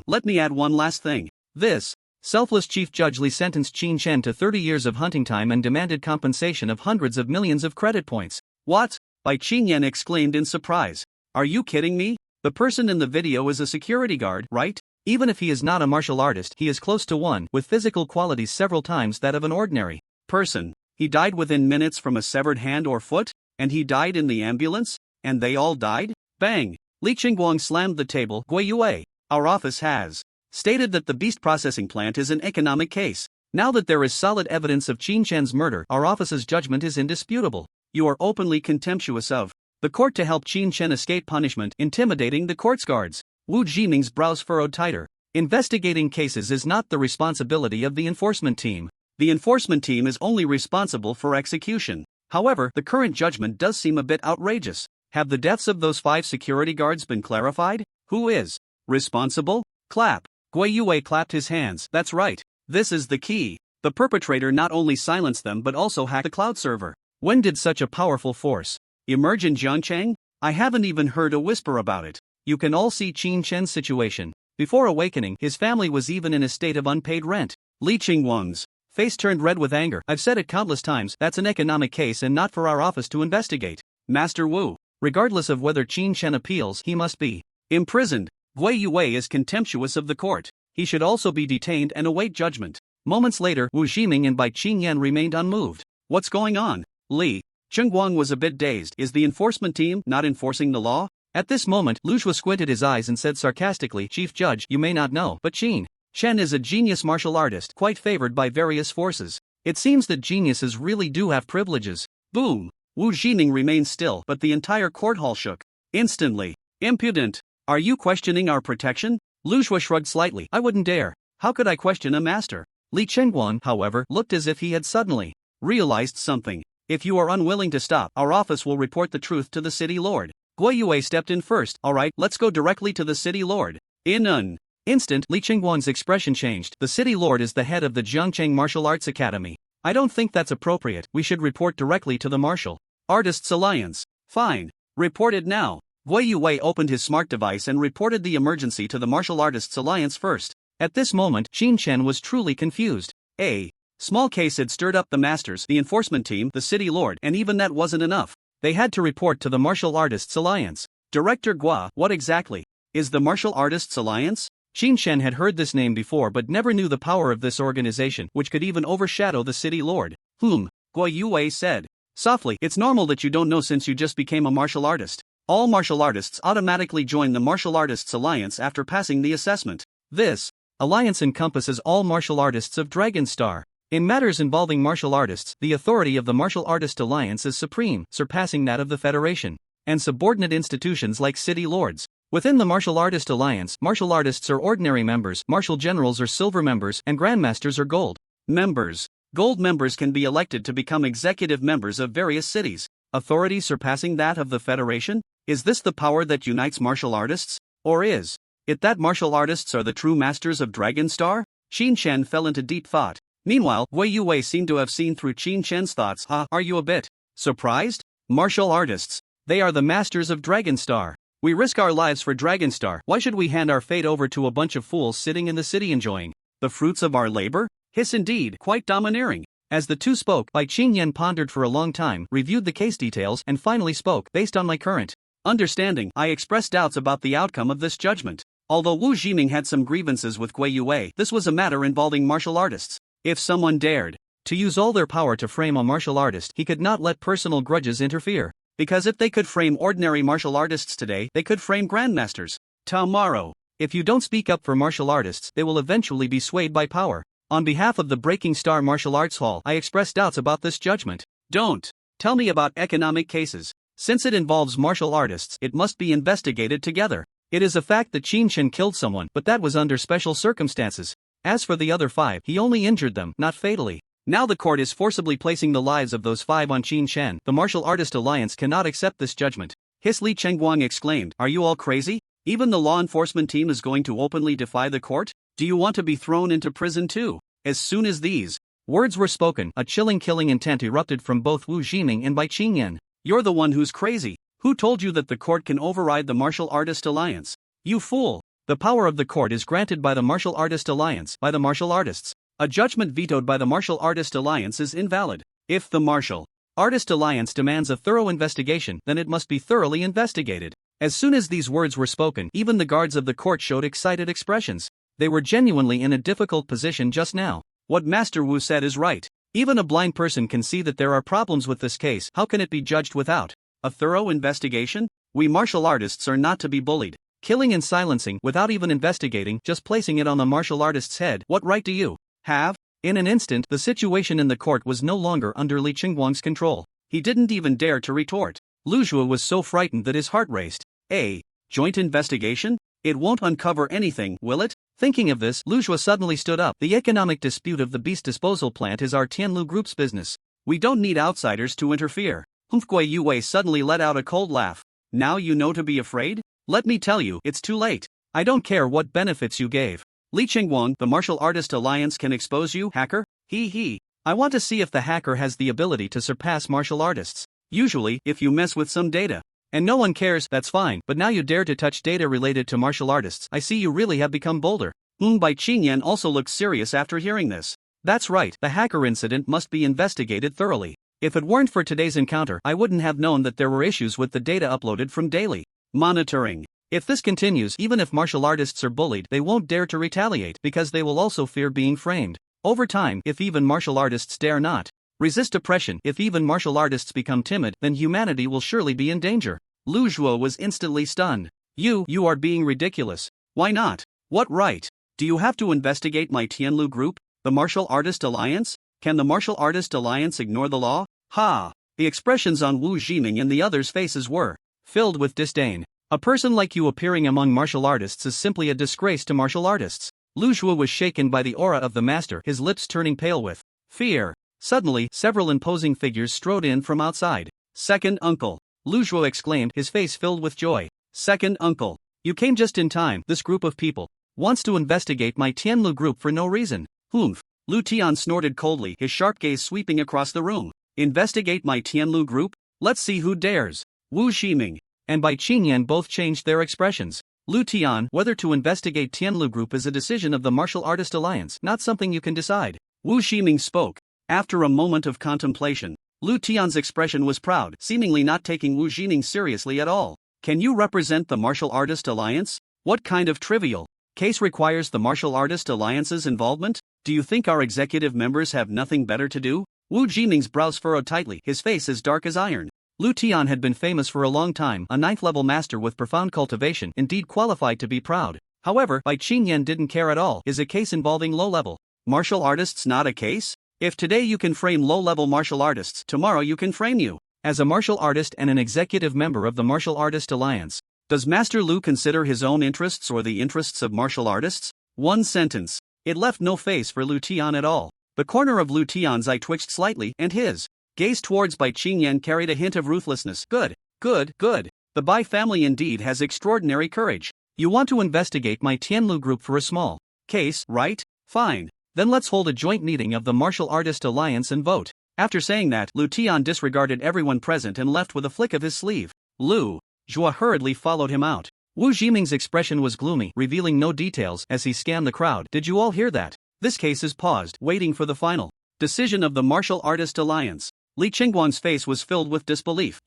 Let me add one last thing. This selfless Chief Judge Li sentenced Qin Shen to 30 years of hunting time and demanded compensation of hundreds of millions of credit points. What? Bai Qingyan exclaimed in surprise. Are you kidding me? The person in the video is a security guard, right? Even if he is not a martial artist, he is close to one, with physical qualities several times that of an ordinary person. He died within minutes from a severed hand or foot? And he died in the ambulance? And they all died? Bang! Li Qingguang slammed the table. Gui Yue, our office has stated that the beast processing plant is an economic case. Now that there is solid evidence of Qin Shen's murder, our office's judgment is indisputable. You are openly contemptuous of the court to help Qin Shen escape punishment, intimidating the court's guards. Wu Jiming's brows furrowed tighter. Investigating cases is not the responsibility of the enforcement team. The enforcement team is only responsible for execution. However, the current judgment does seem a bit outrageous. Have the deaths of those 5 security guards been clarified? Who is responsible? Clap. Gui Yue clapped his hands. That's right. This is the key. The perpetrator not only silenced them but also hacked the cloud server. When did such a powerful force emerge in Jiangchang? I haven't even heard a whisper about it. You can all see Qin Shen's situation. Before awakening, his family was even in a state of unpaid rent. Li Qingguang's face turned red with anger. I've said it countless times, that's an economic case and not for our office to investigate. Master Wu, regardless of whether Qin Shen appeals, he must be imprisoned. Gui Yue is contemptuous of the court. He should also be detained and await judgment. Moments later, Wu Ximing and Bai Qingyan remained unmoved. What's going on? Li Chengguang was a bit dazed. Is the enforcement team not enforcing the law? At this moment, Lu Shua squinted his eyes and said sarcastically, Chief Judge, you may not know, but Qin Shen is a genius martial artist, quite favored by various forces. It seems that geniuses really do have privileges. Boom! Wu Ximing remained still, but the entire court hall shook. Instantly. Impudent! Are you questioning our protection? Lu Shua shrugged slightly. I wouldn't dare. How could I question a master? Li Chengguan, however, looked as if he had suddenly realized something. If you are unwilling to stop, our office will report the truth to the city lord. Guo Yue stepped in first. Alright, let's go directly to the city lord. In an instant, Li Chengguan's expression changed. The city lord is the head of the Jiangcheng Martial Arts Academy. I don't think that's appropriate. We should report directly to the Martial Artists Alliance. Fine. Report it now. Guo Yue opened his smart device and reported the emergency to the Martial Artists Alliance first. At this moment, Qin Shen was truly confused. A small case had stirred up the masters, the enforcement team, the city lord, and even that wasn't enough. They had to report to the Martial Artists Alliance. Director Gua, what exactly is the Martial Artists Alliance? Qin Shen had heard this name before but never knew the power of this organization, which could even overshadow the city lord. Guo Yue said softly, it's normal that you don't know since you just became a martial artist. All martial artists automatically join the Martial Artists Alliance after passing the assessment. This alliance encompasses all martial artists of Dragon Star. In matters involving martial artists, the authority of the Martial Artist Alliance is supreme, surpassing that of the Federation and subordinate institutions like city lords. Within the Martial Artist Alliance, martial artists are ordinary members, martial generals are silver members, and grandmasters are gold members. Gold members can be elected to become executive members of various cities. Authority surpassing that of the Federation? Is this the power that unites martial artists? Or is it that martial artists are the true masters of Dragon Star? Qin Shen fell into deep thought. Meanwhile, Wei Yue seemed to have seen through Qin Shen's thoughts. Are you a bit surprised? Martial artists. They are the masters of Dragon Star. We risk our lives for Dragon Star. Why should we hand our fate over to a bunch of fools sitting in the city enjoying the fruits of our labor? Hiss indeed, quite domineering. As the two spoke, Bai Qingyan pondered for a long time, reviewed the case details, and finally spoke. Based on my current understanding, I express doubts about the outcome of this judgment. Although Wu Ximing had some grievances with Guo Yue, this was a matter involving martial artists. If someone dared to use all their power to frame a martial artist, he could not let personal grudges interfere. Because if they could frame ordinary martial artists today, they could frame grandmasters tomorrow. If you don't speak up for martial artists, they will eventually be swayed by power. On behalf of the Breaking Star Martial Arts Hall, I express doubts about this judgment. Don't tell me about economic cases. Since it involves martial artists, it must be investigated together. It is a fact that Qin Shen killed someone, but that was under special circumstances. As for the other 5, he only injured them, not fatally. Now the court is forcibly placing the lives of those 5 on Qin Shen. The Martial Artist Alliance cannot accept this judgment. Hiss Li Chengguang exclaimed, are you all crazy? Even the law enforcement team is going to openly defy the court? Do you want to be thrown into prison too? As soon as these words were spoken, a chilling killing intent erupted from both Wu Ximing and Bai Qingyan. You're the one who's crazy. Who told you that the court can override the Martial Artist Alliance? You fool! The power of the court is granted by the Martial Artist Alliance, by the martial artists. A judgment vetoed by the Martial Artist Alliance is invalid. If the Martial Artist Alliance demands a thorough investigation, then it must be thoroughly investigated. As soon as these words were spoken, even the guards of the court showed excited expressions. They were genuinely in a difficult position just now. What Master Wu said is right. Even a blind person can see that there are problems with this case. How can it be judged without a thorough investigation? We martial artists are not to be bullied. Killing and silencing without even investigating, just placing it on the martial artist's head. What right do you have? In an instant, the situation in the court was no longer under Li Chengguang's control. He didn't even dare to retort. Lu Shua was so frightened that his heart raced. A joint investigation? It won't uncover anything, will it? Thinking of this, Lu Shua suddenly stood up. The economic dispute of the beast disposal plant is our Tianlu Group's business. We don't need outsiders to interfere. Guo Yue suddenly let out a cold laugh. Now you know to be afraid? Let me tell you, it's too late. I don't care what benefits you gave. Li Chengguang, the Martial Artist Alliance can expose you, hacker? He. I want to see if the hacker has the ability to surpass martial artists. Usually, if you mess with some data, and no one cares, that's fine, but now you dare to touch data related to martial artists. I see you really have become bolder. Bai Qingyan also looked serious after hearing this. That's right, the hacker incident must be investigated thoroughly. If it weren't for today's encounter, I wouldn't have known that there were issues with the data uploaded from daily monitoring. If this continues, even if martial artists are bullied, they won't dare to retaliate because they will also fear being framed. Over time, if even martial artists dare not resist oppression, if even martial artists become timid, then humanity will surely be in danger. Lu Zhuo was instantly stunned. You are being ridiculous. Why not? What right do you have to investigate my Tianlu group, the Martial Artist Alliance? Can the Martial Artist Alliance ignore the law? Ha! The expressions on Wu Jiming and the others' faces were filled with disdain. A person like you appearing among martial artists is simply a disgrace to martial artists. Lu Zhuo was shaken by the aura of the master, his lips turning pale with fear. Suddenly, several imposing figures strode in from outside. Second uncle, Lu Zhuo exclaimed, his face filled with joy. Second uncle, you came just in time. This group of people wants to investigate my Tianlu group for no reason. Humph. Lu Tian snorted coldly, his sharp gaze sweeping across the room. Investigate my Tianlu group? Let's see who dares. Wu Ximing and Bai Qingyan both changed their expressions. Lu Tian, whether to investigate Tianlu group is a decision of the Martial Artist Alliance, not something you can decide. Wu Ximing spoke. After a moment of contemplation, Lu Tian's expression was proud, seemingly not taking Wu Ximing seriously at all. Can you represent the Martial Artist Alliance? What kind of trivial case requires the Martial Artist Alliance's involvement? Do you think our executive members have nothing better to do? Wu Jiming's brows furrowed tightly, his face as dark as iron. Lu Tian had been famous for a long time, a 9th-level master with profound cultivation, indeed qualified to be proud. However, Bai Qingyan didn't care at all. Is a case involving low-level martial artists not a case? If today you can frame low-level martial artists, tomorrow you can frame you. As a martial artist and an executive member of the Martial Artist Alliance, does Master Lu consider his own interests or the interests of martial artists? One sentence. It left no face for Lu Tian at all. The corner of Lu Tian's eye twitched slightly, and his gaze towards Bai Qingyan carried a hint of ruthlessness. Good. The Bai family indeed has extraordinary courage. You want to investigate my Tianlu group for a small case, right? Fine. Then let's hold a joint meeting of the Martial Artist Alliance and vote. After saying that, Lu Tian disregarded everyone present and left with a flick of his sleeve. Lu Zhuo hurriedly followed him out. Wu Jiming's expression was gloomy, revealing no details as he scanned the crowd. Did you all hear that? This case is paused, waiting for the final decision of the Martial Artist Alliance. Li Qingguan's face was filled with disbelief.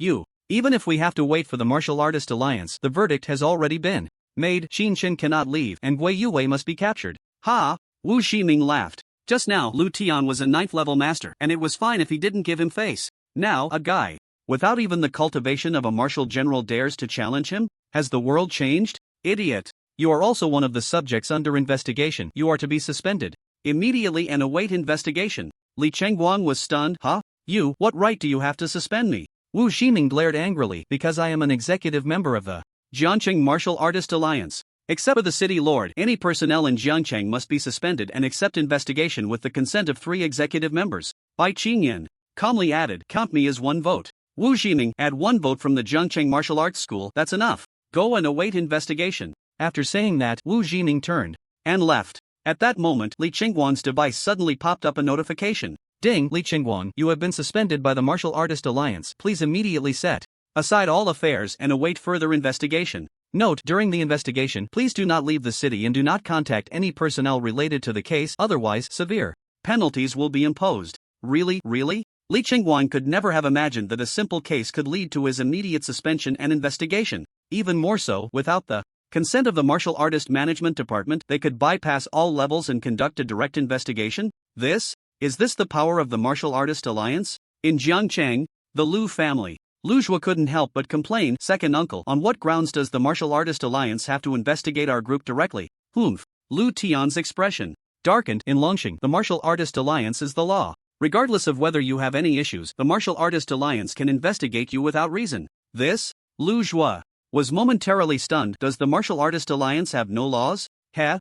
Even if we have to wait for the Martial Artist Alliance, the verdict has already been made. Qin Shen cannot leave, and Gui Yue must be captured. Ha! Wu Ximing laughed. Just now, Lu Tian was a 9th-level master, and it was fine if he didn't give him face. Now, a guy without even the cultivation of a martial general dares to challenge him? Has the world changed? Idiot! You are also one of the subjects under investigation. You are to be suspended immediately and await investigation. Li Chengguang was stunned. Huh? What right do you have to suspend me? Wu Ximing glared angrily. Because I am an executive member of the Jiangcheng Martial Artist Alliance. Except for the city lord, any personnel in Jiangcheng must be suspended and accept investigation with the consent of 3 executive members. Bai Qingyan calmly added, count me as 1 vote. Wu Ximing, add 1 vote from the Jiangcheng Martial Arts School, that's enough. Go and await investigation. After saying that, Wu Ximing turned and left. At that moment, Li Qingguan's device suddenly popped up a notification. Ding, Li Qingguan, you have been suspended by the Martial Artist Alliance. Please immediately set aside all affairs and await further investigation. Note, during the investigation, please do not leave the city and do not contact any personnel related to the case, otherwise, severe penalties will be imposed. Really? Li Qingguan could never have imagined that a simple case could lead to his immediate suspension and investigation. Even more so, without the consent of the Martial Artist Management Department, they could bypass all levels and conduct a direct investigation? Is this the power of the Martial Artist Alliance? In Jiangcheng, the Lu family. Lu Zhuo couldn't help but complain. Second uncle, on what grounds does the Martial Artist Alliance have to investigate our group directly? Humph. Lu Tian's expression darkened. In Longxing, the Martial Artist Alliance is the law. Regardless of whether you have any issues, the Martial Artist Alliance can investigate you without reason. Lu Zhuo was momentarily stunned. Does the Martial Artist Alliance have no laws?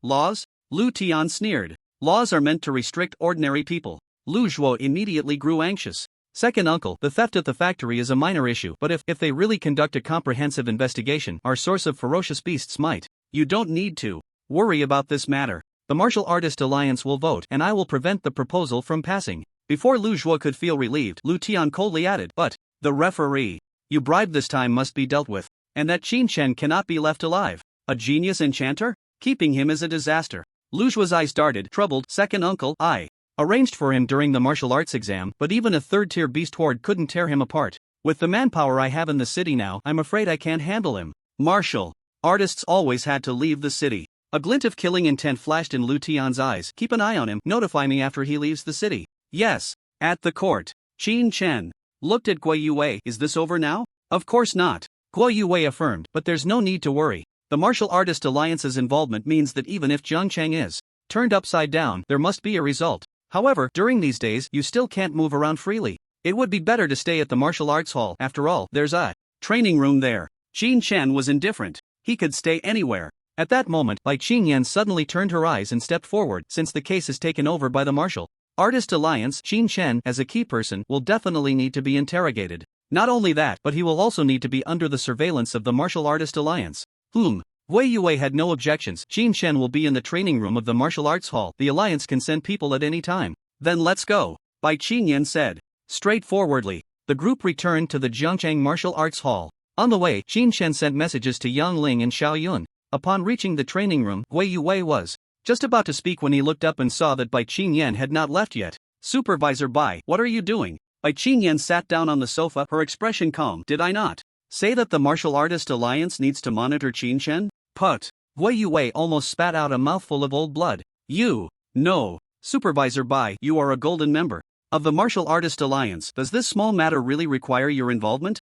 Laws? Lu Tian sneered. Laws are meant to restrict ordinary people. Lu Zhuo immediately grew anxious. Second uncle, the theft at the factory is a minor issue, but if they really conduct a comprehensive investigation, our source of ferocious beasts might. You don't need to worry about this matter. The Martial Artist Alliance will vote, and I will prevent the proposal from passing. Before Lu Zhuo could feel relieved, Lu Tian coldly added, but the referee you bribed this time must be dealt with, and that Qin Shen cannot be left alive. A genius enchanter? Keeping him is a disaster. Lu Zhuo's eyes darted, troubled. Second uncle, I arranged for him during the martial arts exam, but even a 3rd-tier beast horde couldn't tear him apart. With the manpower I have in the city now, I'm afraid I can't handle him. Martial artists always had to leave the city. A glint of killing intent flashed in Lu Tian's eyes. Keep an eye on him, notify me after he leaves the city. Yes. At the court. Qin Chen looked at Guo Yue. Is this over now? Of course not. Guo Yue affirmed, but there's no need to worry. The Martial Artist Alliance's involvement means that even if Zhangcheng is turned upside down, there must be a result. However, during these days, you still can't move around freely. It would be better to stay at the martial arts hall. After all, there's a training room there. Qin Chen was indifferent. He could stay anywhere. At that moment, Bai Qingyan suddenly turned her eyes and stepped forward. Since the case is taken over by the Martial Artist Alliance, Qin Chen, as a key person, will definitely need to be interrogated. Not only that, but he will also need to be under the surveillance of the Martial Artist Alliance. Wei Yue had no objections. Qin Chen will be in the training room of the martial arts hall. The Alliance can send people at any time. Then let's go, Bai Qingyan said. Straightforwardly, the group returned to the Zhangcheng Martial Arts Hall. On the way, Qin Chen sent messages to Yang Ling and Xiao Yun. Upon reaching the training room, Wei Yue was just about to speak when he looked up and saw that Bai Qingyan had not left yet. Supervisor Bai, what are you doing? Bai Qingyan sat down on the sofa, her expression calm. Did I not say that the Martial Artist Alliance needs to monitor Qin Chen? Put. Wei Yue almost spat out a mouthful of old blood. No. Supervisor Bai, you are a golden member of the Martial Artist Alliance. Does this small matter really require your involvement?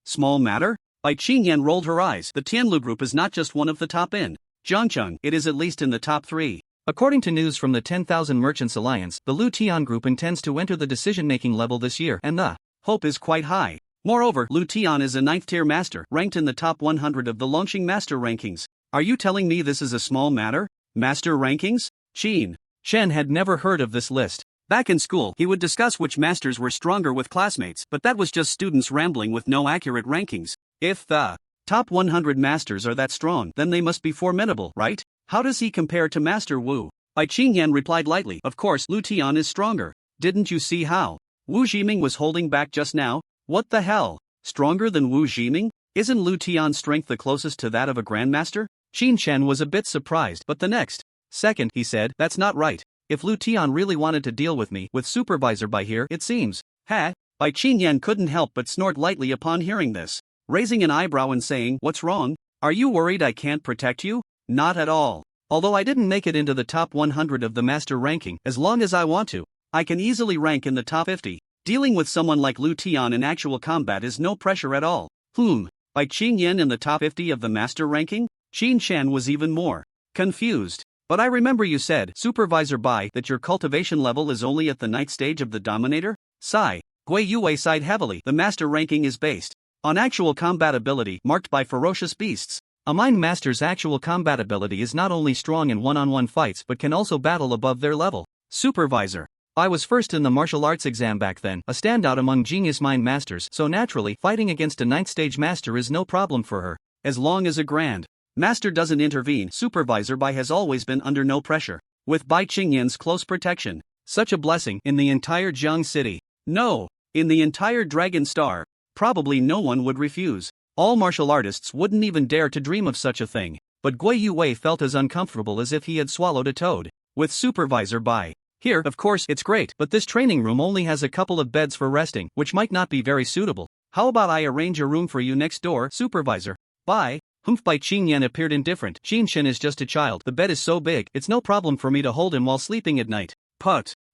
Small matter? Bai Qingyan rolled her eyes. The Tianlu Group is not just one of the top in Zhangcheng, it is at least in the top 3. According to news from the 10,000 Merchants Alliance, the Lu Tian Group intends to enter the decision-making level this year, and the hope is quite high. Moreover, Lu Tian is a 9th-tier master, ranked in the top 100 of the Longxing master rankings. Are you telling me this is a small matter? Master rankings? Qin Chen had never heard of this list. Back in school, he would discuss which masters were stronger with classmates, but that was just students rambling with no accurate rankings. If the top 100 masters are that strong, then they must be formidable, right? How does he compare to Master Wu? Bai Qingyan replied lightly. Of course, Lu Tian is stronger. Didn't you see how Wu Zhiming was holding back just now? What the hell? Stronger than Wu Zhiming? Isn't Lu Tian's strength the closest to that of a grandmaster? Qin Chen was a bit surprised, but the next second, he said, that's not right. If Lu Tian really wanted to deal with me, with Supervisor Bai here, it seems. Bai Qingyan couldn't help but snort lightly upon hearing this, raising an eyebrow and saying, what's wrong? Are you worried I can't protect you? Not at all. Although I didn't make it into the top 100 of the master ranking, as long as I want to, I can easily rank in the top 50. Dealing with someone like Lu Tian in actual combat is no pressure at all. Bai Qingyan in the top 50 of the master ranking? Qin Chen was even more confused. But I remember you said, Supervisor Bai, that your cultivation level is only at the 9th stage of the Dominator? Sigh. Guo Yue sighed heavily. The master ranking is based on actual combat ability, marked by ferocious beasts. A mind master's actual combat ability is not only strong in one-on-one fights but can also battle above their level. Supervisor. I was first in the martial arts exam back then, a standout among genius mind masters, so naturally, fighting against a 9th stage master is no problem for her. As long as a grand master doesn't intervene, Supervisor Bai has always been under no pressure. With Bai Qingyan's close protection, such a blessing in the entire Jiang city. No, in the entire Dragon Star, probably no one would refuse. All martial artists wouldn't even dare to dream of such a thing, but Guo Yue felt as uncomfortable as if he had swallowed a toad. With Supervisor Bai here, of course, it's great, but this training room only has a couple of beds for resting, which might not be very suitable. How about I arrange a room for you next door, Supervisor Bai? Bai Qingyan appeared indifferent. Qin Chen is just a child. The bed is so big, it's no problem for me to hold him while sleeping at night.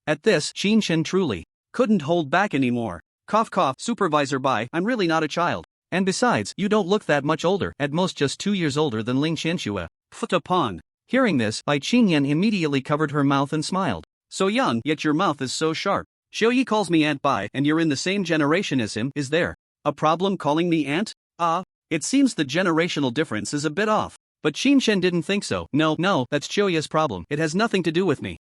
At this, Qin Chen truly couldn't hold back anymore. Cough cough, Supervisor Bai, I'm really not a child. And besides, you don't look that much older, at most just 2 years older than Ling Qianxue. Upon hearing this, Bai Qingyan immediately covered her mouth and smiled. So young, yet your mouth is so sharp. Xiuyi calls me Aunt Bai, and you're in the same generation as him. Is there a problem calling me Aunt? It seems the generational difference is a bit off. But Qin Chen didn't think so. No, that's Xiuyi's problem. It has nothing to do with me.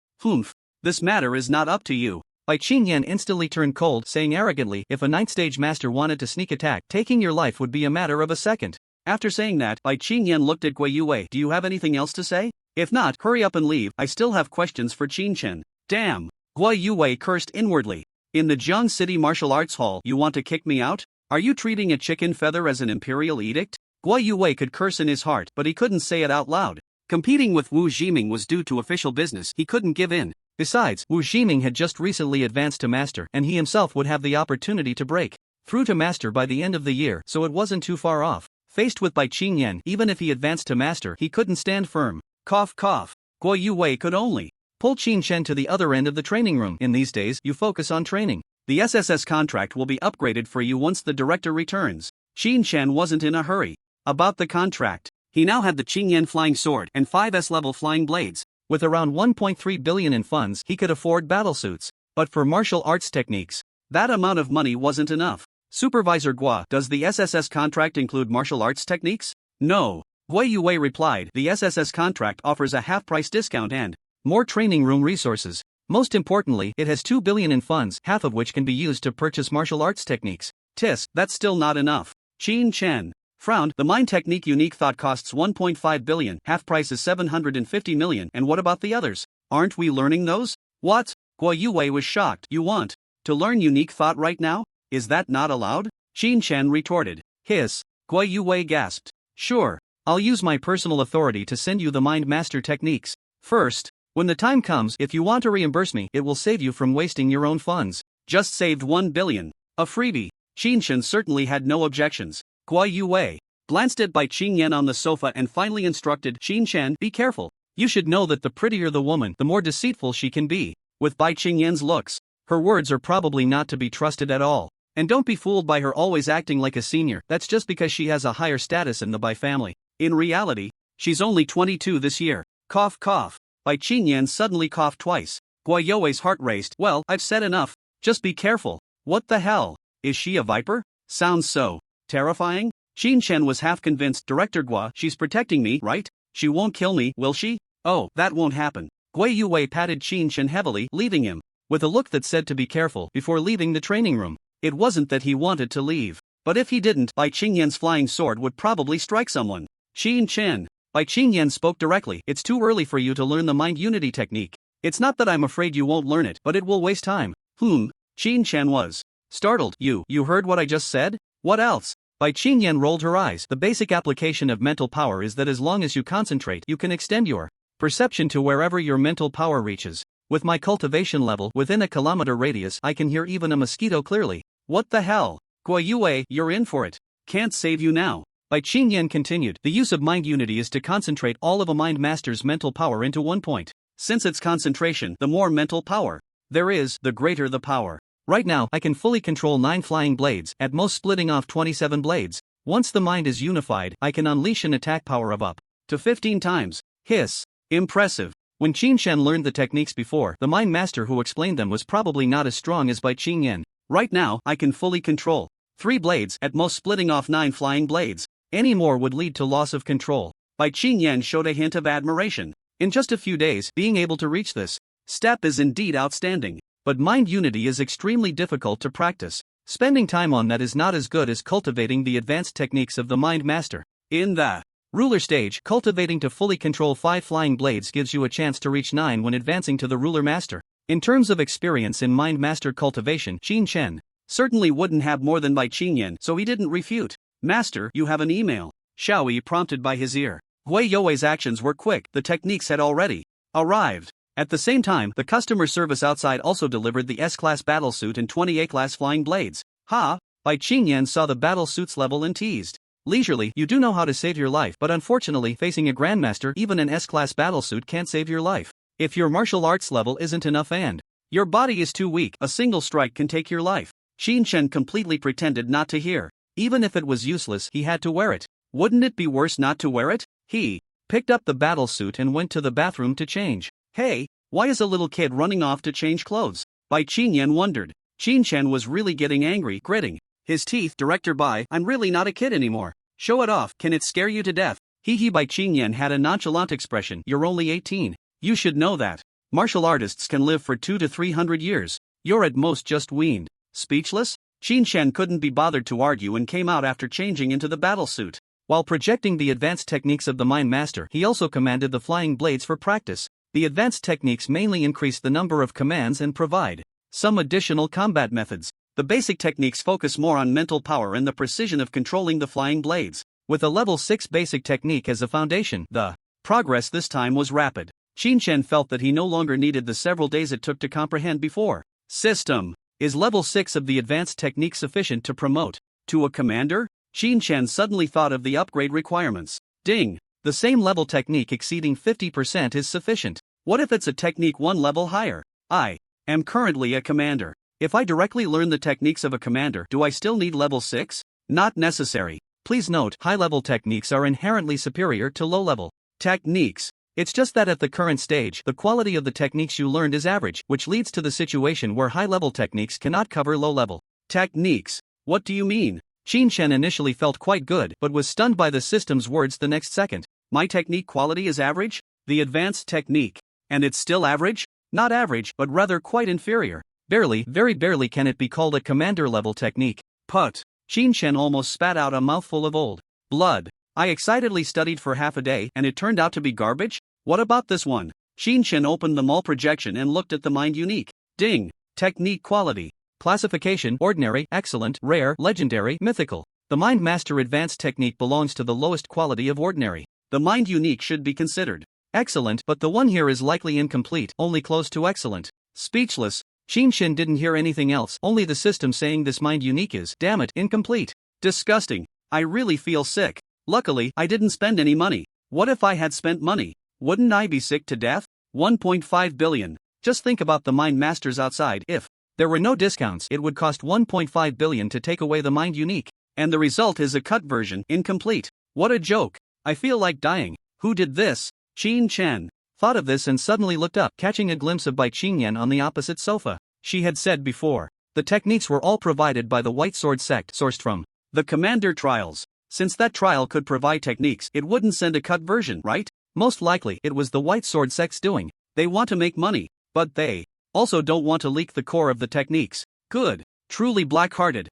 This matter is not up to you. Bai Qingyan instantly turned cold, saying arrogantly, if a 9th stage master wanted to sneak attack, taking your life would be a matter of a second. After saying that, Bai Qingyan looked at Guo Yue. Do you have anything else to say? If not, hurry up and leave. I still have questions for Qin Chen. Damn. Guo Yue cursed inwardly. In the Jiang City Martial Arts Hall, you want to kick me out? Are you treating a chicken feather as an imperial edict? Guo Yue could curse in his heart, but he couldn't say it out loud. Competing with Wu Zhiming was due to official business. He couldn't give in. Besides, Wu Zhiming had just recently advanced to master, and he himself would have the opportunity to break through to master by the end of the year, so it wasn't too far off. Faced with Bai Qingyan, even if he advanced to master, he couldn't stand firm. Cough cough. Guo Yuwei could only pull Qin Shen to the other end of the training room. In these days, you focus on training. The SSS contract will be upgraded for you once the director returns. Qin Shen wasn't in a hurry about the contract. He now had the Qingyan flying sword and 5S level flying blades. With around 1.3 billion in funds, he could afford battlesuits. But for martial arts techniques, that amount of money wasn't enough. Supervisor Guo, does the SSS contract include martial arts techniques? No. Guo Yuwei replied, the SSS contract offers a half-price discount and more training room resources. Most importantly, it has 2 billion in funds, half of which can be used to purchase martial arts techniques. Tisk, that's still not enough. Qin Shen frowned. The mind technique unique thought costs 1.5 billion, half price is 750 million, and what about the others? Aren't we learning those? What? Guo Yuwei was shocked. You want to learn unique thought right now? Is that not allowed? Qin Shen retorted. Hiss. Guo Yuwei gasped. Sure, I'll use my personal authority to send you the mind master techniques. First, when the time comes, if you want to reimburse me, it will save you from wasting your own funds. Just saved 1 billion. A freebie. Qin Shen certainly had no objections. Guo Yuwei glanced at Bai Qingyan on the sofa and finally instructed, Qin Shen, be careful. You should know that the prettier the woman, the more deceitful she can be. With Bai Qingyan's looks, her words are probably not to be trusted at all. And don't be fooled by her always acting like a senior. That's just because she has a higher status in the Bai family. In reality, she's only 22 this year. Cough cough. Bai Qingyan suddenly coughed twice. Guo Yuwei's heart raced. Well, I've said enough. Just be careful. What the hell? Is she a viper? Sounds so terrifying. Qin Shen was half convinced. Director Guo, she's protecting me, right? She won't kill me, will she? Oh, that won't happen. Guo Yuwei patted Qin Shen heavily, leaving him with a look that said to be careful before leaving the training room. It wasn't that he wanted to leave, but if he didn't, Bai Qingyan's flying sword would probably strike someone. Qin Shen. Bai Qingyan spoke directly. It's too early for you to learn the mind unity technique. It's not that I'm afraid you won't learn it, but it will waste time. Qin Shen was startled. You heard what I just said? What else? Bai Qingyan rolled her eyes. The basic application of mental power is that as long as you concentrate, you can extend your perception to wherever your mental power reaches. With my cultivation level, within a kilometer radius, I can hear even a mosquito clearly. What the hell? Guo Yuwei, you're in for it. Can't save you now. Bai Qingyan continued, the use of mind unity is to concentrate all of a mind master's mental power into one point. Since it's concentration, the more mental power there is, the greater the power. Right now, I can fully control 9 flying blades, at most splitting off 27 blades. Once the mind is unified, I can unleash an attack power of up to 15 times. Hiss. Impressive. When Qin Shen learned the techniques before, the mind master who explained them was probably not as strong as Bai Qingyan. Right now, I can fully control 3 blades, at most splitting off 9 flying blades. Any more would lead to loss of control. Bai Qingyan showed a hint of admiration. In just a few days, being able to reach this step is indeed outstanding. But mind unity is extremely difficult to practice. Spending time on that is not as good as cultivating the advanced techniques of the mind master. In the ruler stage, cultivating to fully control 5 flying blades gives you a chance to reach 9 when advancing to the ruler master. In terms of experience in mind master cultivation, Qin Shen certainly wouldn't have more than Bai Qingyan, so he didn't refute. Master, you have an email. Xiaoyi prompted by his ear. Guo Yuwei's actions were quick. The techniques had already arrived. At the same time, the customer service outside also delivered the S-Class battlesuit and 20 A-Class flying blades. Ha! Bai Qingyan saw the battlesuit's level and teased. Leisurely, you do know how to save your life, but unfortunately, facing a grandmaster, even an S-Class battlesuit can't save your life. If your martial arts level isn't enough and your body is too weak, a single strike can take your life. Qin Shen completely pretended not to hear. Even if it was useless, he had to wear it. Wouldn't it be worse not to wear it? He picked up the battlesuit and went to the bathroom to change. Hey, why is a little kid running off to change clothes? Bai Qingyan wondered. Qin Shen was really getting angry, gritting his teeth. Director Bai, I'm really not a kid anymore. Show it off, can it scare you to death? Hee Bai Qingyan had a nonchalant expression. You're only 18. You should know that. Martial artists can live for 200 to 300 years. You're at most just weaned. Speechless? Qin Shen couldn't be bothered to argue and came out after changing into the battlesuit. While projecting the advanced techniques of the mind master, he also commanded the flying blades for practice. The advanced techniques mainly increase the number of commands and provide some additional combat methods. The basic techniques focus more on mental power and the precision of controlling the flying blades. With a level 6 basic technique as a foundation, the progress this time was rapid. Qin Shen felt that he no longer needed the several days it took to comprehend before. System. Is level 6 of the advanced technique sufficient to promote to a commander? Qin Shen suddenly thought of the upgrade requirements. Ding! The same level technique exceeding 50% is sufficient. What if it's a technique one level higher? I am currently a commander. If I directly learn the techniques of a commander, do I still need level 6? Not necessary. Please note, high-level techniques are inherently superior to low-level techniques. It's just that at the current stage, the quality of the techniques you learned is average, which leads to the situation where high-level techniques cannot cover low-level techniques. What do you mean? Qin Shen initially felt quite good, but was stunned by the system's words the next second. My technique quality is average? The advanced technique. And it's still average? Not average, but rather quite inferior. Barely, very barely can it be called a commander-level technique. Put. Qin Shen almost spat out a mouthful of old blood. I excitedly studied for half a day, and it turned out to be garbage? What about this one? Qin Shen opened the mall projection and looked at the mind unique. Ding. Technique quality. Classification: ordinary, excellent, rare, legendary, mythical. The Mind Master Advanced Technique belongs to the lowest quality of ordinary. The Mind Unique should be considered excellent, but the one here is likely incomplete, only close to excellent. Speechless, Qin Shen didn't hear anything else, only the system saying this Mind Unique is, damn it, incomplete. Disgusting. I really feel sick. Luckily, I didn't spend any money. What if I had spent money? Wouldn't I be sick to death? 1.5 billion. Just think about the Mind Masters outside. If there were no discounts, it would cost 1.5 billion to take away the Mind Unique. And the result is a cut version, incomplete. What a joke. I feel like dying. Who did this? Qin Shen thought of this and suddenly looked up, catching a glimpse of Bai Qingyan on the opposite sofa. She had said before, the techniques were all provided by the White Sword sect, sourced from the Commander Trials. Since that trial could provide techniques, it wouldn't send a cut version, right? Most likely, it was the White Sword sect's doing. They want to make money, but they also don't want to leak the core of the techniques. Good. Truly black-hearted.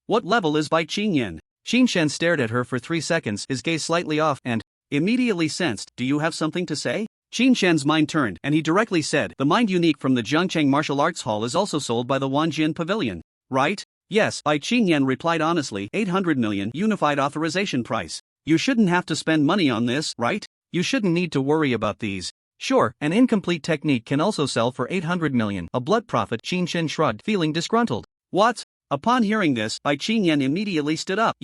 What level is Bai Qingyan? Qin Shen stared at her for 3 seconds, his gaze slightly off, and immediately sensed, do you have something to say? Qin Shen's mind turned, and he directly said, the Mind Unique from the Zhangcheng Martial Arts Hall is also sold by the Wanjian Pavilion. Right? Yes, Bai Qingyan replied honestly, 800 million unified authorization price. You shouldn't have to spend money on this, right? You shouldn't need to worry about these. Sure, an incomplete technique can also sell for 800 million, a blood profit. Qin Shen shrugged, feeling disgruntled. What? Upon hearing this, Bai Qingyan immediately stood up.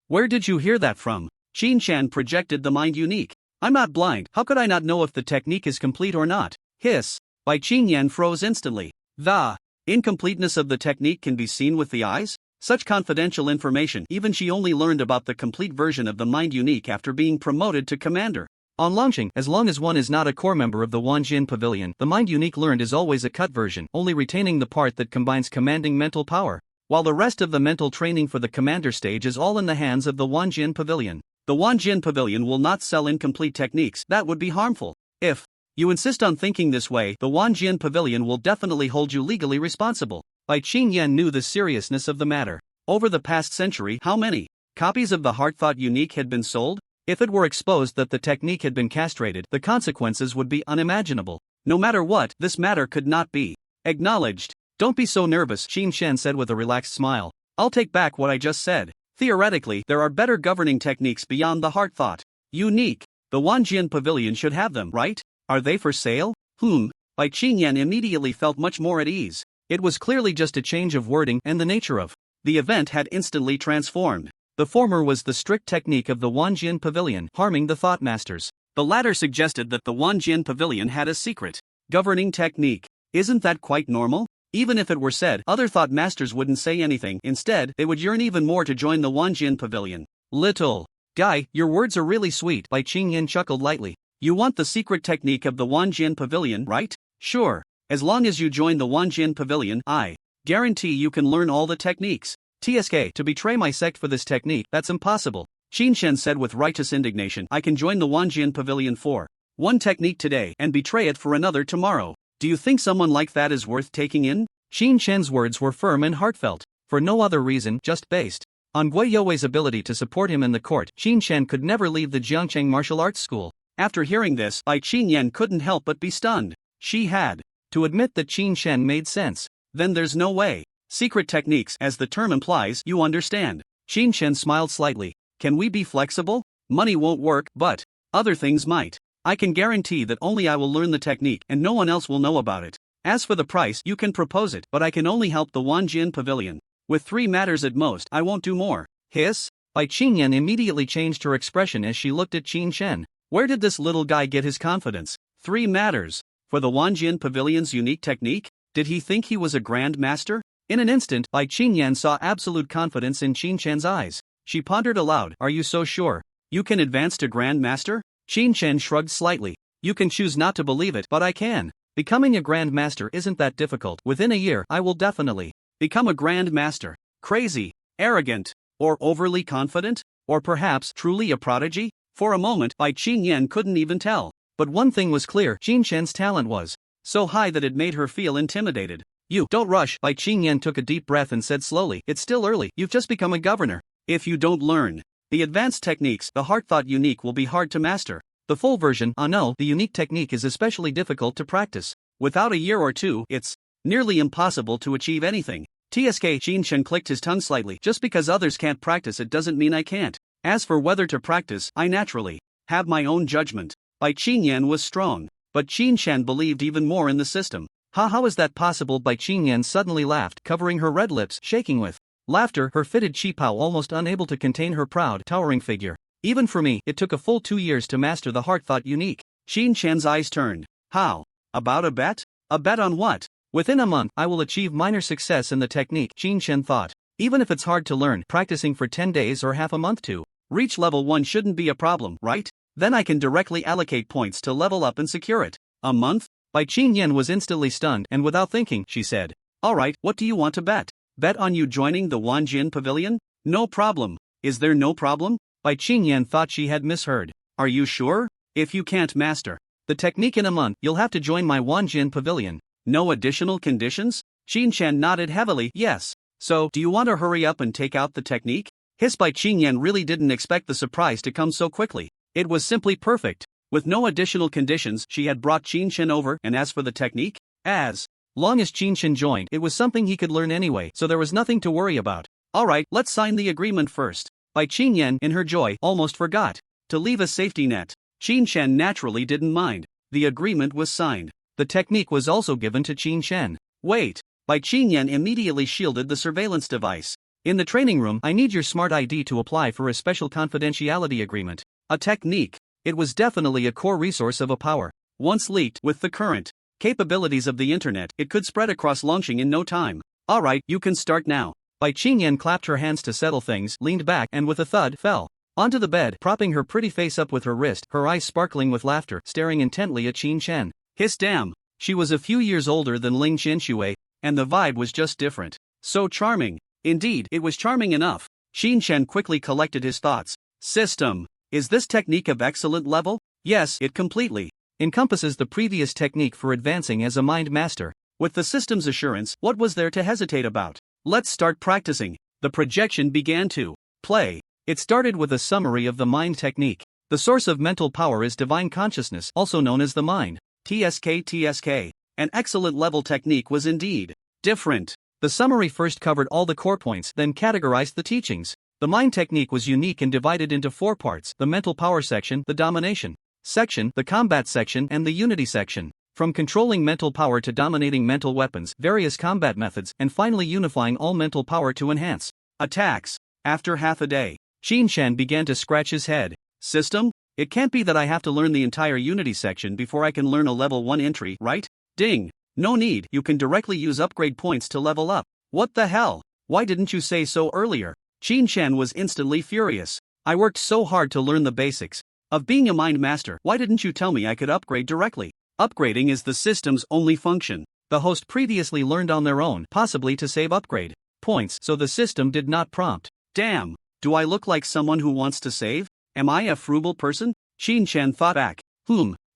Where did you hear that from? Qin Shen projected the Mind Unique. I'm not blind, how could I not know if the technique is complete or not? Hiss. Bai Qingyan froze instantly. The incompleteness of the technique can be seen with the eyes? Such confidential information, even she only learned about the complete version of the Mind Unique after being promoted to commander. On launching, as long as one is not a core member of the Wanjian Pavilion, the Mind Unique learned is always a cut version, only retaining the part that combines commanding mental power, while the rest of the mental training for the commander stage is all in the hands of the Wanjian Pavilion. The Wanjian Pavilion will not sell incomplete techniques, that would be harmful. If you insist on thinking this way, the Wanjian Pavilion will definitely hold you legally responsible. Bai Qingyan knew the seriousness of the matter. Over the past century, how many copies of the Heart Thought Unique had been sold? If it were exposed that the technique had been castrated, the consequences would be unimaginable. No matter what, this matter could not be acknowledged. Don't be so nervous, Qin Shen said with a relaxed smile. I'll take back what I just said. Theoretically, there are better governing techniques beyond the Heart Thought Unique. The Wanjian Pavilion should have them, right? Are they for sale? Bai Qingyan immediately felt much more at ease. It was clearly just a change of wording, and the nature of the event had instantly transformed. The former was the strict technique of the Wanjian Pavilion, harming the Thought Masters. The latter suggested that the Wanjian Pavilion had a secret governing technique. Isn't that quite normal? Even if it were said, other Thought Masters wouldn't say anything. Instead, they would yearn even more to join the Wanjian Pavilion. Little guy, your words are really sweet, Bai Qingyan chuckled lightly. You want the secret technique of the Wanjian Pavilion, right? Sure. As long as you join the Wanjian Pavilion, I guarantee you can learn all the techniques. TSK, to betray my sect for this technique, that's impossible. Qin Shen said with righteous indignation, I can join the Wanjian Pavilion for one technique today and betray it for another tomorrow. Do you think someone like that is worth taking in? Qin Shen's words were firm and heartfelt. For no other reason, just based on Gui Youwei's ability to support him in the court, Qin Shen could never leave the Jiangcheng Martial Arts School. After hearing this, Bai Qingyan couldn't help but be stunned. She had to admit that Qin Shen made sense. Then there's no way. Secret techniques, as the term implies, you understand. Qin Shen smiled slightly. Can we be flexible? Money won't work, but other things might. I can guarantee that only I will learn the technique and no one else will know about it. As for the price, you can propose it, but I can only help the Wanjian Pavilion. With 3 matters at most, I won't do more. Hiss? Bai Qingyan immediately changed her expression as she looked at Qin Shen. Where did this little guy get his confidence? 3 matters. For the Wanjian Pavilion's unique technique? Did he think he was a grand master? In an instant, Bai Qingyan saw absolute confidence in Qin Shen's eyes. She pondered aloud, "Are you so sure? You can advance to grand master?" Qin Shen shrugged slightly. "You can choose not to believe it, but I can. Becoming a grand master isn't that difficult. Within a year, I will definitely become a grand master." Crazy, arrogant, or overly confident? Or perhaps truly a prodigy? For a moment, Bai Qingyan couldn't even tell. But one thing was clear, Qin Shen's talent was so high that it made her feel intimidated. "You don't rush." Bai Qingyan took a deep breath and said slowly, "It's still early. You've just become a governor. If you don't learn the advanced techniques, the heart-thought unique will be hard to master. The full version, no, the unique technique is especially difficult to practice. Without a year or two, it's nearly impossible to achieve anything." TSK Qin Shen clicked his tongue slightly. "Just because others can't practice it doesn't mean I can't. As for whether to practice, I naturally have my own judgment." Bai Qingyan was strong, but Qin Shen believed even more in the system. How is that possible?" Bai Qingyan suddenly laughed, covering her red lips, shaking with laughter, her fitted qipao almost unable to contain her proud, towering figure. "Even for me, it took a full 2 years to master the heart-thought unique." Qin Shen's eyes turned. "How? About a bet? A bet on what?" "Within a month, I will achieve minor success in the technique," Qin Shen thought. "Even if it's hard to learn, practicing for 10 days or half a month to reach level 1 shouldn't be a problem, right? Then I can directly allocate points to level up and secure it." "A month?" Bai Qingyan was instantly stunned, and without thinking, she said, "All right, what do you want to bet?" "Bet on you joining the Wanjian Pavilion?" "No problem." "Is there no problem?" Bai Qingyan thought she had misheard. "Are you sure? If you can't master the technique in a month, you'll have to join my Wanjian Pavilion." "No additional conditions?" Qin Shen nodded heavily. "Yes. So, do you want to hurry up and take out the technique?" Bai Qingyan really didn't expect the surprise to come so quickly. It was simply perfect. With no additional conditions, she had brought Qin Shen over, and as for the technique, as long as Qin Shen joined, it was something he could learn anyway, so there was nothing to worry about. "All right, let's sign the agreement first." Bai Qingyan, in her joy, almost forgot to leave a safety net. Qin Shen naturally didn't mind. The agreement was signed. The technique was also given to Qin Shen. "Wait." Bai Qingyan immediately shielded the surveillance device. "In the training room, I need your smart ID to apply for a special confidentiality agreement." A technique. It was definitely a core resource of a power. Once leaked, with the current capabilities of the internet, it could spread across Longqing in no time. "All right, you can start now." Bai Qingyan clapped her hands to settle things, leaned back, and with a thud, fell onto the bed, propping her pretty face up with her wrist, her eyes sparkling with laughter, staring intently at Qin Shen. Damn. She was a few years older than Ling Qinshui, and the vibe was just different. So charming. Indeed, it was charming enough. Qin Shen quickly collected his thoughts. "System. Is this technique of excellent level?" "Yes, it completely encompasses the previous technique for advancing as a mind master." With the system's assurance, what was there to hesitate about? "Let's start practicing." The projection began to play. It started with a summary of the mind technique. The source of mental power is divine consciousness, also known as the mind. TSK. An excellent level technique was indeed different. The summary first covered all the core points, then categorized the teachings. The mind technique was unique and divided into 4 parts: the mental power section, the domination section, the combat section, and the unity section. From controlling mental power to dominating mental weapons, various combat methods, and finally unifying all mental power to enhance attacks. After half a day, Qin Shen began to scratch his head. "System? It can't be that I have to learn the entire unity section before I can learn a level 1 entry, right? Ding. No need, you can directly use upgrade points to level up." "What the hell? Why didn't you say so earlier?" Qin Shen was instantly furious. "I worked so hard to learn the basics of being a mind master. Why didn't you tell me I could upgrade directly?" Upgrading is the system's only function. The host previously learned on their own, possibly to save upgrade points, so the system did not prompt. "Damn, do I look like someone who wants to save? Am I a frugal person?" Qin Shen thought back.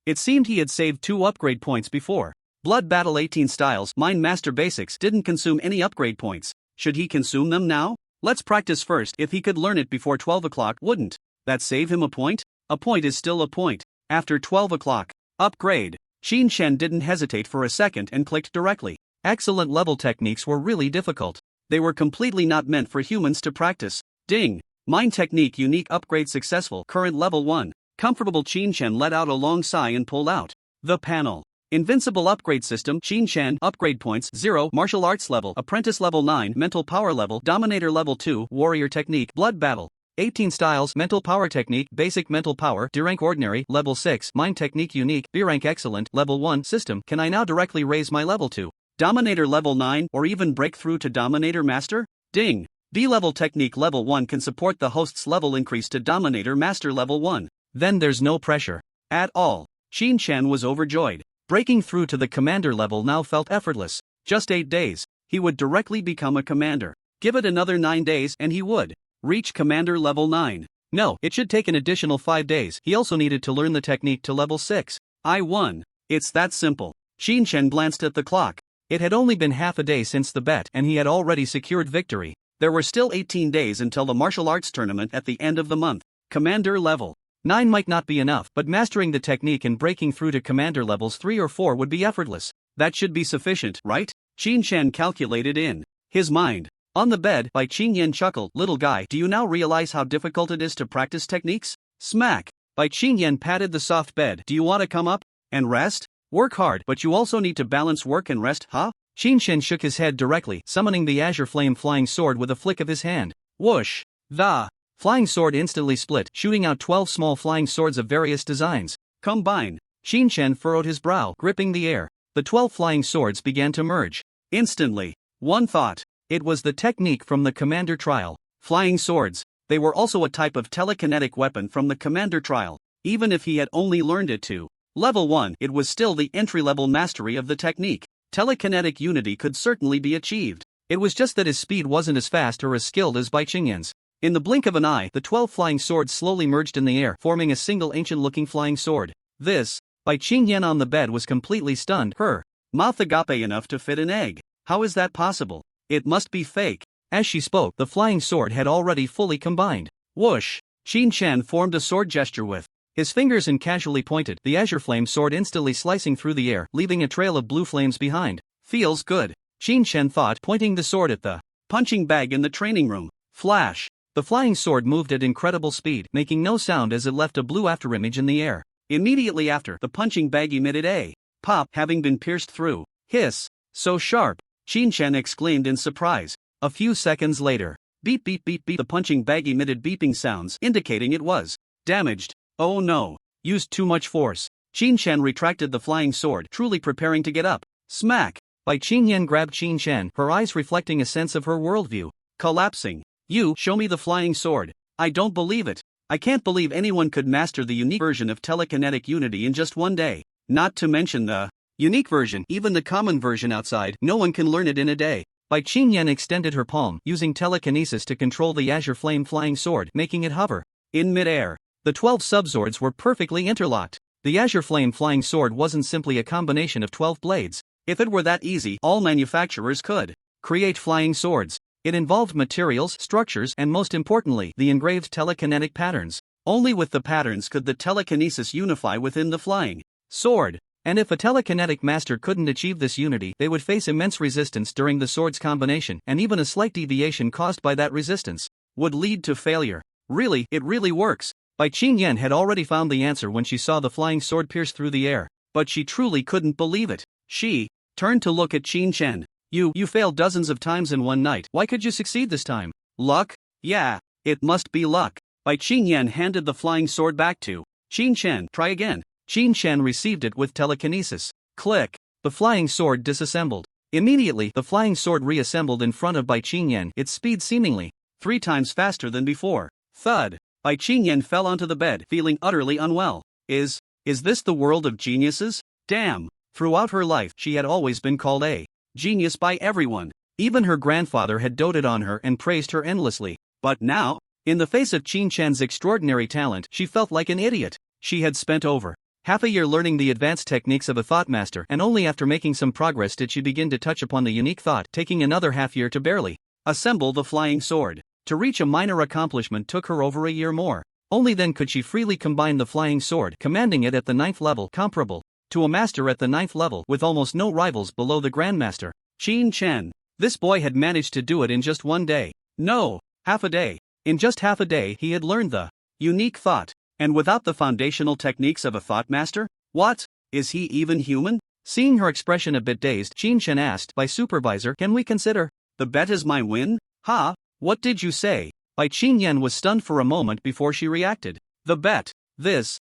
It seemed he had saved 2 upgrade points before. Blood Battle 18 Styles Mind Master Basics didn't consume any upgrade points. Should he consume them now? Let's practice first. If he could learn it before 12 o'clock, wouldn't that save him a point? A point is still a point. After 12 o'clock, upgrade. Qin Shen didn't hesitate for a second and clicked directly. Excellent level techniques were really difficult. They were completely not meant for humans to practice. Ding. Mind technique unique upgrade successful. Current level 1. Comfortable. Qin Shen let out a long sigh and pulled out the panel. Invincible upgrade system. Qin Shen upgrade points 0. Martial arts level. Apprentice level 9. Mental power level. Dominator level 2. Warrior technique. Blood battle. 18 styles: Mental Power Technique, Basic Mental Power, D rank Ordinary, Level 6, Mind Technique Unique, B rank Excellent, Level 1, System. Can I now directly raise my level to Dominator Level 9 or even break through to Dominator Master? Ding! B-Level Technique Level 1 can support the host's level increase to Dominator Master Level 1. Then there's no pressure at all. Shin-chan was overjoyed. Breaking through to the commander level now felt effortless. Just 8 days, he would directly become a commander. Give it another 9 days and he would reach commander level 9. No, it should take an additional 5 days. He also needed to learn the technique to level 6. I won. It's that simple. Shin-chan glanced at the clock. It had only been half a day since the bet and he had already secured victory. There were still 18 days until the martial arts tournament at the end of the month. Commander level 9 might not be enough, but mastering the technique and breaking through to commander levels 3 or 4 would be effortless. That should be sufficient, right? Shin-chan calculated in his mind. On the bed, Bai Qingyan chuckled. Little guy, do you now realize how difficult it is to practice techniques? Smack! Bai Qingyan patted the soft bed. Do you want to come up and rest? Work hard, but you also need to balance work and rest, huh? Shin-chan shook his head directly, summoning the azure flame flying sword with a flick of his hand. Whoosh! The flying sword instantly split, shooting out 12 small flying swords of various designs. Combine! Shin-chan furrowed his brow, gripping the air. The 12 flying swords began to merge. Instantly, one thought. It was the technique from the Commander Trial. Flying swords. They were also a type of telekinetic weapon from the Commander Trial. Even if he had only learned it to Level 1, it was still the entry-level mastery of the technique. Telekinetic unity could certainly be achieved. It was just that his speed wasn't as fast or as skilled as Bai Qingyan's. In the blink of an eye, the 12 flying swords slowly merged in the air, forming a single ancient-looking flying sword. This, Bai Qingyan on the bed was completely stunned. Her mouth agape enough to fit an egg. How is that possible? It must be fake. As she spoke, the flying sword had already fully combined. Whoosh! Shin-chan formed a sword gesture with his fingers and casually pointed, the azure flame sword instantly slicing through the air, leaving a trail of blue flames behind. Feels good. Shin-chan thought, pointing the sword at the punching bag in the training room. Flash! The flying sword moved at incredible speed, making no sound as it left a blue afterimage in the air. Immediately after, the punching bag emitted a pop, having been pierced through. Hiss! So sharp! Shin-chan exclaimed in surprise. A few seconds later, beep beep beep beep, the punching bag emitted beeping sounds, indicating it was damaged. Oh no! Used too much force. Shin-chan retracted the flying sword, truly preparing to get up. Smack! Bai Qingyan grabbed Shin-chan, her eyes reflecting a sense of her worldview. Collapsing. You, show me the flying sword. I don't believe it. I can't believe anyone could master the unique version of telekinetic unity in just one day. Not to mention the unique version, even the common version outside, no one can learn it in a day. Bai Qingyan extended her palm, using telekinesis to control the azure flame flying sword, making it hover in midair. The 12 subswords were perfectly interlocked. The azure flame flying sword wasn't simply a combination of 12 blades. If it were that easy, all manufacturers could create flying swords. It involved materials, structures, and most importantly, the engraved telekinetic patterns. Only with the patterns could the telekinesis unify within the flying sword. And if a telekinetic master couldn't achieve this unity, they would face immense resistance during the sword's combination, and even a slight deviation caused by that resistance would lead to failure. Really, it really works. Bai Qingyan had already found the answer when she saw the flying sword pierce through the air, but she truly couldn't believe it. She turned to look at Shin-chan. You failed dozens of times in one night. Why could you succeed this time? Luck? Yeah, it must be luck. Bai Qingyan handed the flying sword back to Shin-chan. Try again. Shin-chan received it with telekinesis. Click. The flying sword disassembled. Immediately, the flying sword reassembled in front of Bai Qingyan, its speed seemingly 3 times faster than before. Thud. Bai Qingyan fell onto the bed, feeling utterly unwell. Is this the world of geniuses? Damn. Throughout her life, she had always been called a genius by everyone. Even her grandfather had doted on her and praised her endlessly. But now, in the face of Shin-chan's extraordinary talent, she felt like an idiot. She had spent over half a year learning the advanced techniques of a thought master, and only after making some progress did she begin to touch upon the unique thought, taking another half year to barely assemble the flying sword. To reach a minor accomplishment took her over a year more. Only then could she freely combine the flying sword, commanding it at the 9th level, comparable to a master at the 9th level, with almost no rivals below the grandmaster. Shin-chan. This boy had managed to do it in just one day. No, half a day. In just half a day he had learned the unique thought. And without the foundational techniques of a thought master? What? Is he even human? Seeing her expression a bit dazed, Shin-chan asked, "By supervisor, can we consider the bet as my win?" Ha? What did you say? Bai Qingyan was stunned for a moment before she reacted. The bet. This.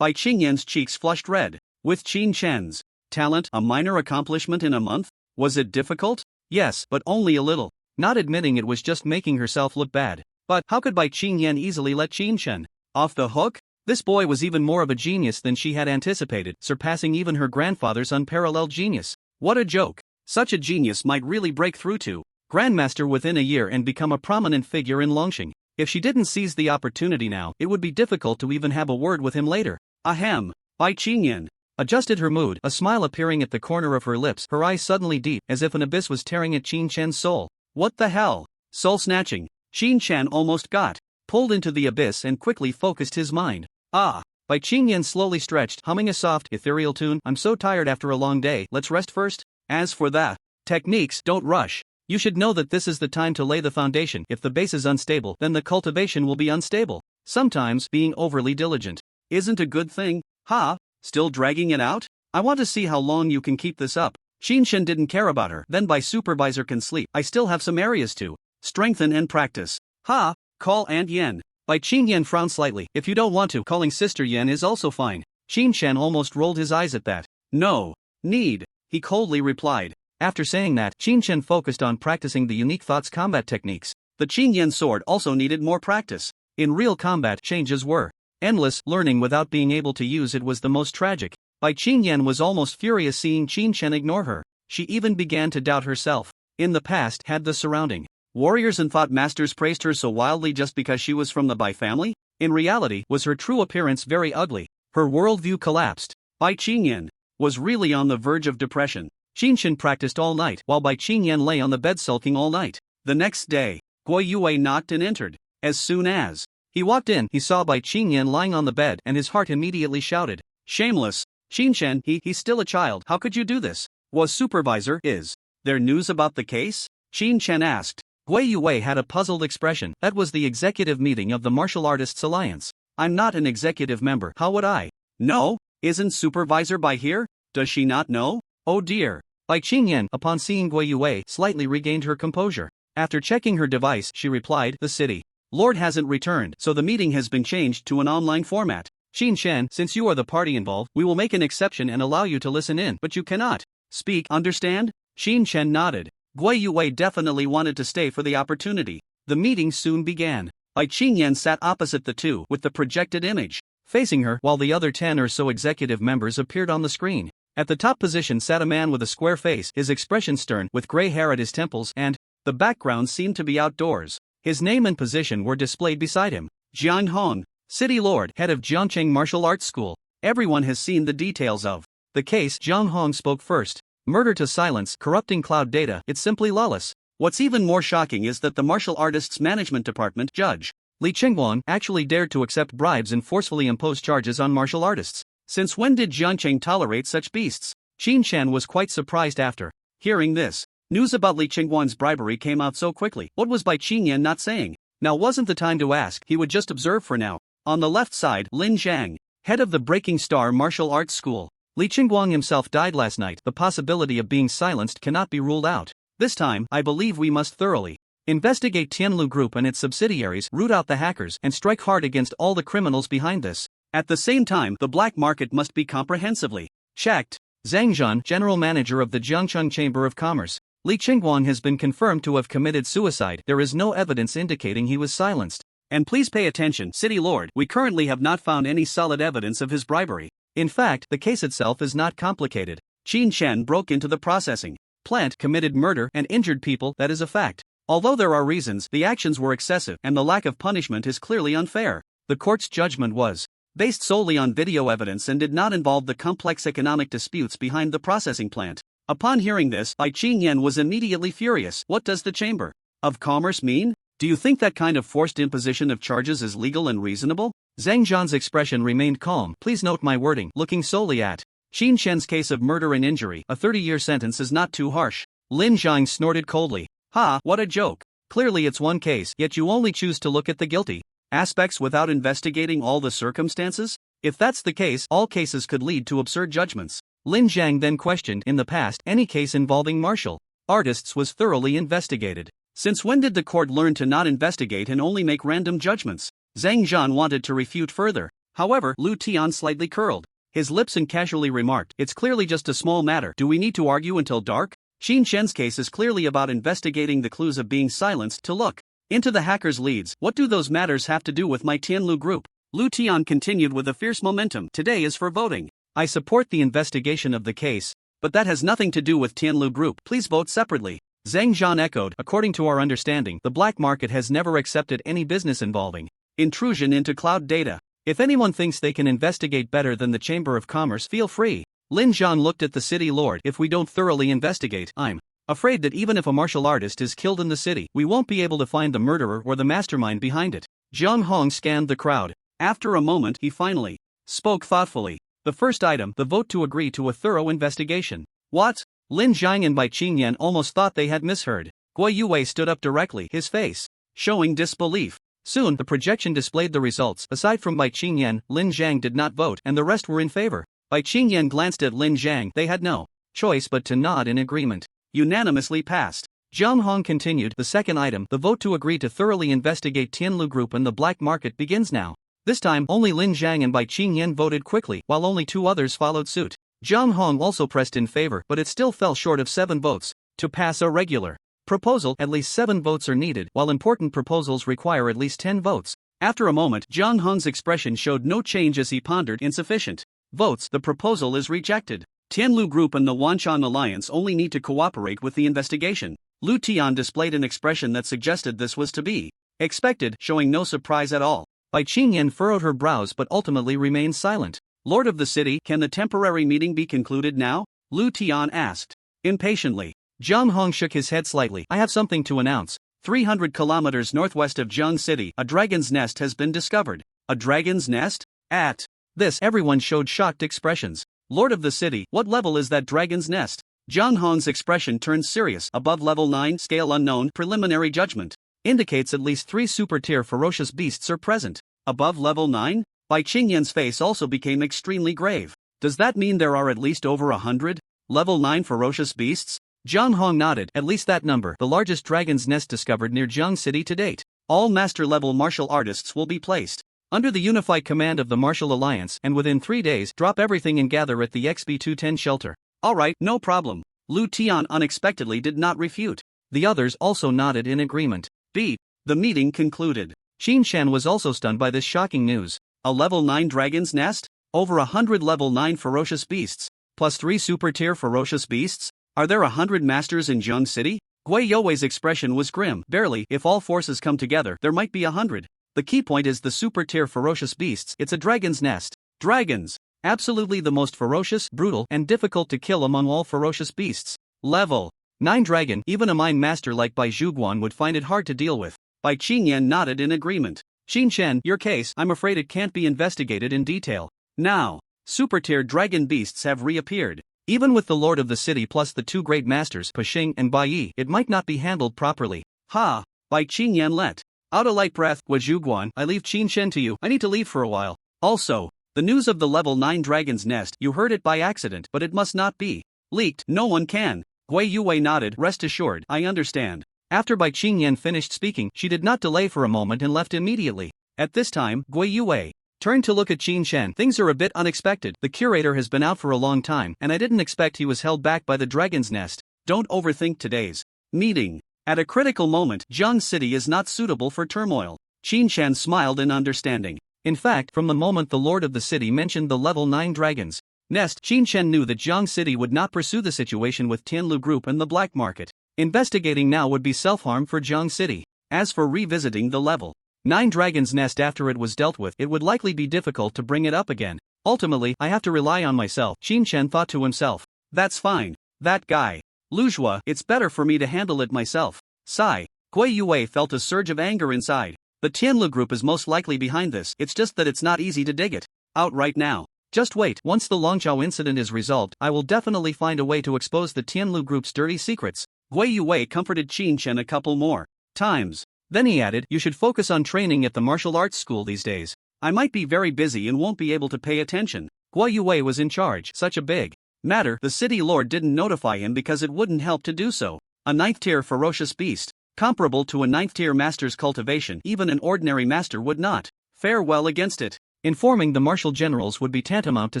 Bai Qingyan's cheeks flushed red. With Qin Chen's talent, a minor accomplishment in a month? Was it difficult? Yes, but only a little. Not admitting it was just making herself look bad. But how could Bai Qingyan easily let Qin Chen off the hook? This boy was even more of a genius than she had anticipated, surpassing even her grandfather's unparalleled genius. What a joke. Such a genius might really break through to Grandmaster within a year and become a prominent figure in Longxing. If she didn't seize the opportunity now, it would be difficult to even have a word with him later. Ahem. Bai Qingyan adjusted her mood, a smile appearing at the corner of her lips, her eyes suddenly deep, as if an abyss was tearing at Qin Chen's soul. What the hell? Soul snatching. Qin Chen almost got pulled into the abyss and quickly focused his mind. Ah. Bai Qingyan slowly stretched, humming a soft, ethereal tune. I'm so tired after a long day, let's rest first. As for the techniques, don't rush. You should know that this is the time to lay the foundation. If the base is unstable, then the cultivation will be unstable. Sometimes, being overly diligent isn't a good thing. Ha? Still dragging it out? I want to see how long you can keep this up. Qin Chen didn't care about her. Then Bai Supervisor can sleep. I still have some areas to strengthen and practice. Ha? Call Aunt Yen. Bai Qingyan frowned slightly. If you don't want to, calling Sister Yen is also fine. Qin Chen almost rolled his eyes at that. No need, he coldly replied. After saying that, Qin Chen focused on practicing the unique thoughts combat techniques. The Qin Yen sword also needed more practice. In real combat, changes were endless. Learning without being able to use it was the most tragic. Bai Qingyan was almost furious seeing Qin Chen ignore her. She even began to doubt herself. In the past, had the surrounding warriors and thought masters praised her so wildly just because she was from the Bai family? In reality, was her true appearance very ugly. Her worldview collapsed. Bai Qingyan was really on the verge of depression. Qin Chen practiced all night, while Bai Qingyan lay on the bed sulking all night. The next day, Guo Yue knocked and entered. As soon as he walked in, he saw Bai Qingyan lying on the bed, and his heart immediately shouted, "Shameless! Qin Chen, he's still a child. How could you do this?" Was Supervisor, is there news about the case? Qin Chen asked. Guo Yue had a puzzled expression. That was the executive meeting of the Martial Artists Alliance. I'm not an executive member. How would I know? Isn't Supervisor Bai here? Does she not know? Oh dear. Bai Qingyan, upon seeing Guo Yue, slightly regained her composure. After checking her device, she replied, "The city Lord hasn't returned, so the meeting has been changed to an online format. Qin Chen, since you are the party involved, we will make an exception and allow you to listen in, but you cannot speak, understand?" Qin Chen nodded. Guo Yue definitely wanted to stay for the opportunity. The meeting soon began. Bai Qingyan sat opposite the two, with the projected image facing her, while the other 10 or so executive members appeared on the screen. At the top position sat a man with a square face, his expression stern, with gray hair at his temples, and the background seemed to be outdoors. His name and position were displayed beside him. Jiang Hong, City Lord, head of Jiangcheng Martial Arts School. Everyone has seen the details of the case. Jiang Hong spoke first. Murder to silence, corrupting cloud data, it's simply lawless. What's even more shocking is that the Martial Artists Management Department Judge Li Qingguang actually dared to accept bribes and forcefully impose charges on martial artists. Since when did Jiangcheng tolerate such beasts? Qin Chen was quite surprised after hearing this. News about Li Qingguang's bribery came out so quickly. What was Bai Qingyan not saying? Now wasn't the time to ask, he would just observe for now. On the left side, Lin Zhang, head of the Breaking Star Martial Arts School. Li Qingguang himself died last night. The possibility of being silenced cannot be ruled out. This time, I believe we must thoroughly investigate Tianlu Group and its subsidiaries, root out the hackers, and strike hard against all the criminals behind this. At the same time, the black market must be comprehensively checked. Zhang Zhan, general manager of the Jiangcheng Chamber of Commerce. Li Qingguang has been confirmed to have committed suicide. There is no evidence indicating he was silenced. And please pay attention, City Lord, we currently have not found any solid evidence of his bribery. In fact, the case itself is not complicated. Qin Chen broke into the processing plant, committed murder, and injured people, that is a fact. Although there are reasons, the actions were excessive, and the lack of punishment is clearly unfair. The court's judgment was based solely on video evidence and did not involve the complex economic disputes behind the processing plant. Upon hearing this, Bai Qingyan was immediately furious. What does the Chamber of Commerce mean? Do you think that kind of forced imposition of charges is legal and reasonable? Zhang Zhan's expression remained calm. Please note my wording, looking solely at Qin Chen's case of murder and injury. A 30-year sentence is not too harsh. Lin Zhang snorted coldly. Ha, what a joke. Clearly it's one case, yet you only choose to look at the guilty aspects without investigating all the circumstances? If that's the case, all cases could lead to absurd judgments. Lin Zhang then questioned, in the past, any case involving martial artists was thoroughly investigated. Since when did the court learn to not investigate and only make random judgments? Zhang Zhan wanted to refute further. However, Lu Tian slightly curled his lips and casually remarked, "It's clearly just a small matter. Do we need to argue until dark?" Xin Shen's case is clearly about investigating the clues of being silenced to look into the hacker's leads. What do those matters have to do with my Tianlu group? Lu Tian continued with a fierce momentum. Today is for voting. I support the investigation of the case, but that has nothing to do with Tianlu group. Please vote separately. Zhang Zhan echoed, according to our understanding, the black market has never accepted any business involving intrusion into cloud data. If anyone thinks they can investigate better than the Chamber of Commerce, feel free. Lin Zhan looked at the city lord. If we don't thoroughly investigate, I'm afraid that even if a martial artist is killed in the city, we won't be able to find the murderer or the mastermind behind it. Jiang Hong scanned the crowd. After a moment, he finally spoke thoughtfully. The first item, the vote to agree to a thorough investigation. What? Lin Jiang and Bai Qingyan almost thought they had misheard. Guo Yue stood up directly, his face showing disbelief. Soon, the projection displayed the results. Aside from Bai Qingyan, Lin Zhang did not vote, and the rest were in favor. Bai Qingyan glanced at Lin Zhang. They had no choice but to nod in agreement. Unanimously passed. Jiang Hong continued, the second item, the vote to agree to thoroughly investigate Tianlu Group and the black market begins now. This time, only Lin Zhang and Bai Qingyan voted quickly, while only 2 others followed suit. Jiang Hong also pressed in favor, but it still fell short of 7 votes. To pass a regular proposal, at least 7 votes are needed, while important proposals require at least 10 votes. After a moment, Jiang Hong's expression showed no change as he pondered. Insufficient votes, the proposal is rejected. Tianlu Group and the Wanshan Alliance only need to cooperate with the investigation. Lu Tian displayed an expression that suggested this was to be expected, showing no surprise at all. Bai Qingyan furrowed her brows but ultimately remained silent. Lord of the city, can the temporary meeting be concluded now? Lu Tian asked impatiently. Jiang Hong shook his head slightly. I have something to announce. 300 kilometers northwest of Jiang City, a dragon's nest has been discovered. A dragon's nest? At this, everyone showed shocked expressions. Lord of the city, what level is that dragon's nest? Jiang Hong's expression turned serious. Above level 9, scale unknown, preliminary judgment. Indicates at least 3 super-tier ferocious beasts are present. Above level 9? Bai Qingyan's face also became extremely grave. Does that mean there are at least over 100 level 9 ferocious beasts? Jiang Hong nodded. At least that number. The largest dragon's nest discovered near Jiang City to date. All master-level martial artists will be placed under the unified command of the Martial Alliance, and within 3 days, drop everything and gather at the XB210 shelter. Alright, no problem. Lu Tian unexpectedly did not refute. The others also nodded in agreement. The meeting concluded. Xin Shan was also stunned by this shocking news. A level 9 dragon's nest? Over 100 level 9 ferocious beasts, plus 3 super-tier ferocious beasts? Are there 100 masters in Jiang City? Gui Youwei's expression was grim. Barely. If all forces come together, there might be 100. The key point is the super-tier ferocious beasts. It's a dragon's nest. Dragons. Absolutely the most ferocious, brutal, and difficult to kill among all ferocious beasts. Level 9 dragon. Even a mind master like Bai Zhuguan would find it hard to deal with. Bai Qingyan nodded in agreement. Xin Shen, your case, I'm afraid it can't be investigated in detail. Now, super-tier dragon beasts have reappeared. Even with the Lord of the City plus the 2 great masters, Pashing and Bai Yi, it might not be handled properly. Ha! Bai Qingyan let out a light breath. Bai Zhuguan, I leave Xin Shen to you. I need to leave for a while. Also, the news of the level 9 dragon's nest, you heard it by accident, but it must not be leaked. No one can. Gui Yue nodded. Rest assured, I understand. After Bai Qingyan finished speaking, she did not delay for a moment and left immediately. At this time, Gui Yue turned to look at Xin Shen. Things are a bit unexpected. The curator has been out for a long time, and I didn't expect he was held back by the dragon's nest. Don't overthink today's meeting. At a critical moment, Jiang City is not suitable for turmoil. Xin Shen smiled in understanding. In fact, from the moment the Lord of the City mentioned the level 9 dragon's nest, Xin Shen knew that Jiang City would not pursue the situation with Tianlu Group and the black market. Investigating now would be self-harm for Jiang City. As for revisiting the level 9 dragon's nest after it was dealt with, it would likely be difficult to bring it up again. Ultimately, I have to rely on myself, Xin Shen thought to himself. That's fine. That guy. Luzhua, it's better for me to handle it myself. Sigh. Gui Yue felt a surge of anger inside. The Tianlu Group is most likely behind this, it's just that it's not easy to dig it out right now. Just wait, once the Longzhou incident is resolved, I will definitely find a way to expose the Tianlu Group's dirty secrets. Gui Yue comforted Xin Shen a couple more times. Then he added, you should focus on training at the martial arts school these days. I might be very busy and won't be able to pay attention. Gui Yue was in charge. Such a big matter, the city lord didn't notify him because it wouldn't help to do so. A 9th tier ferocious beast. comparable to a ninth-tier master's cultivation. Even an ordinary master would not fare well against it. Informing the martial generals would be tantamount to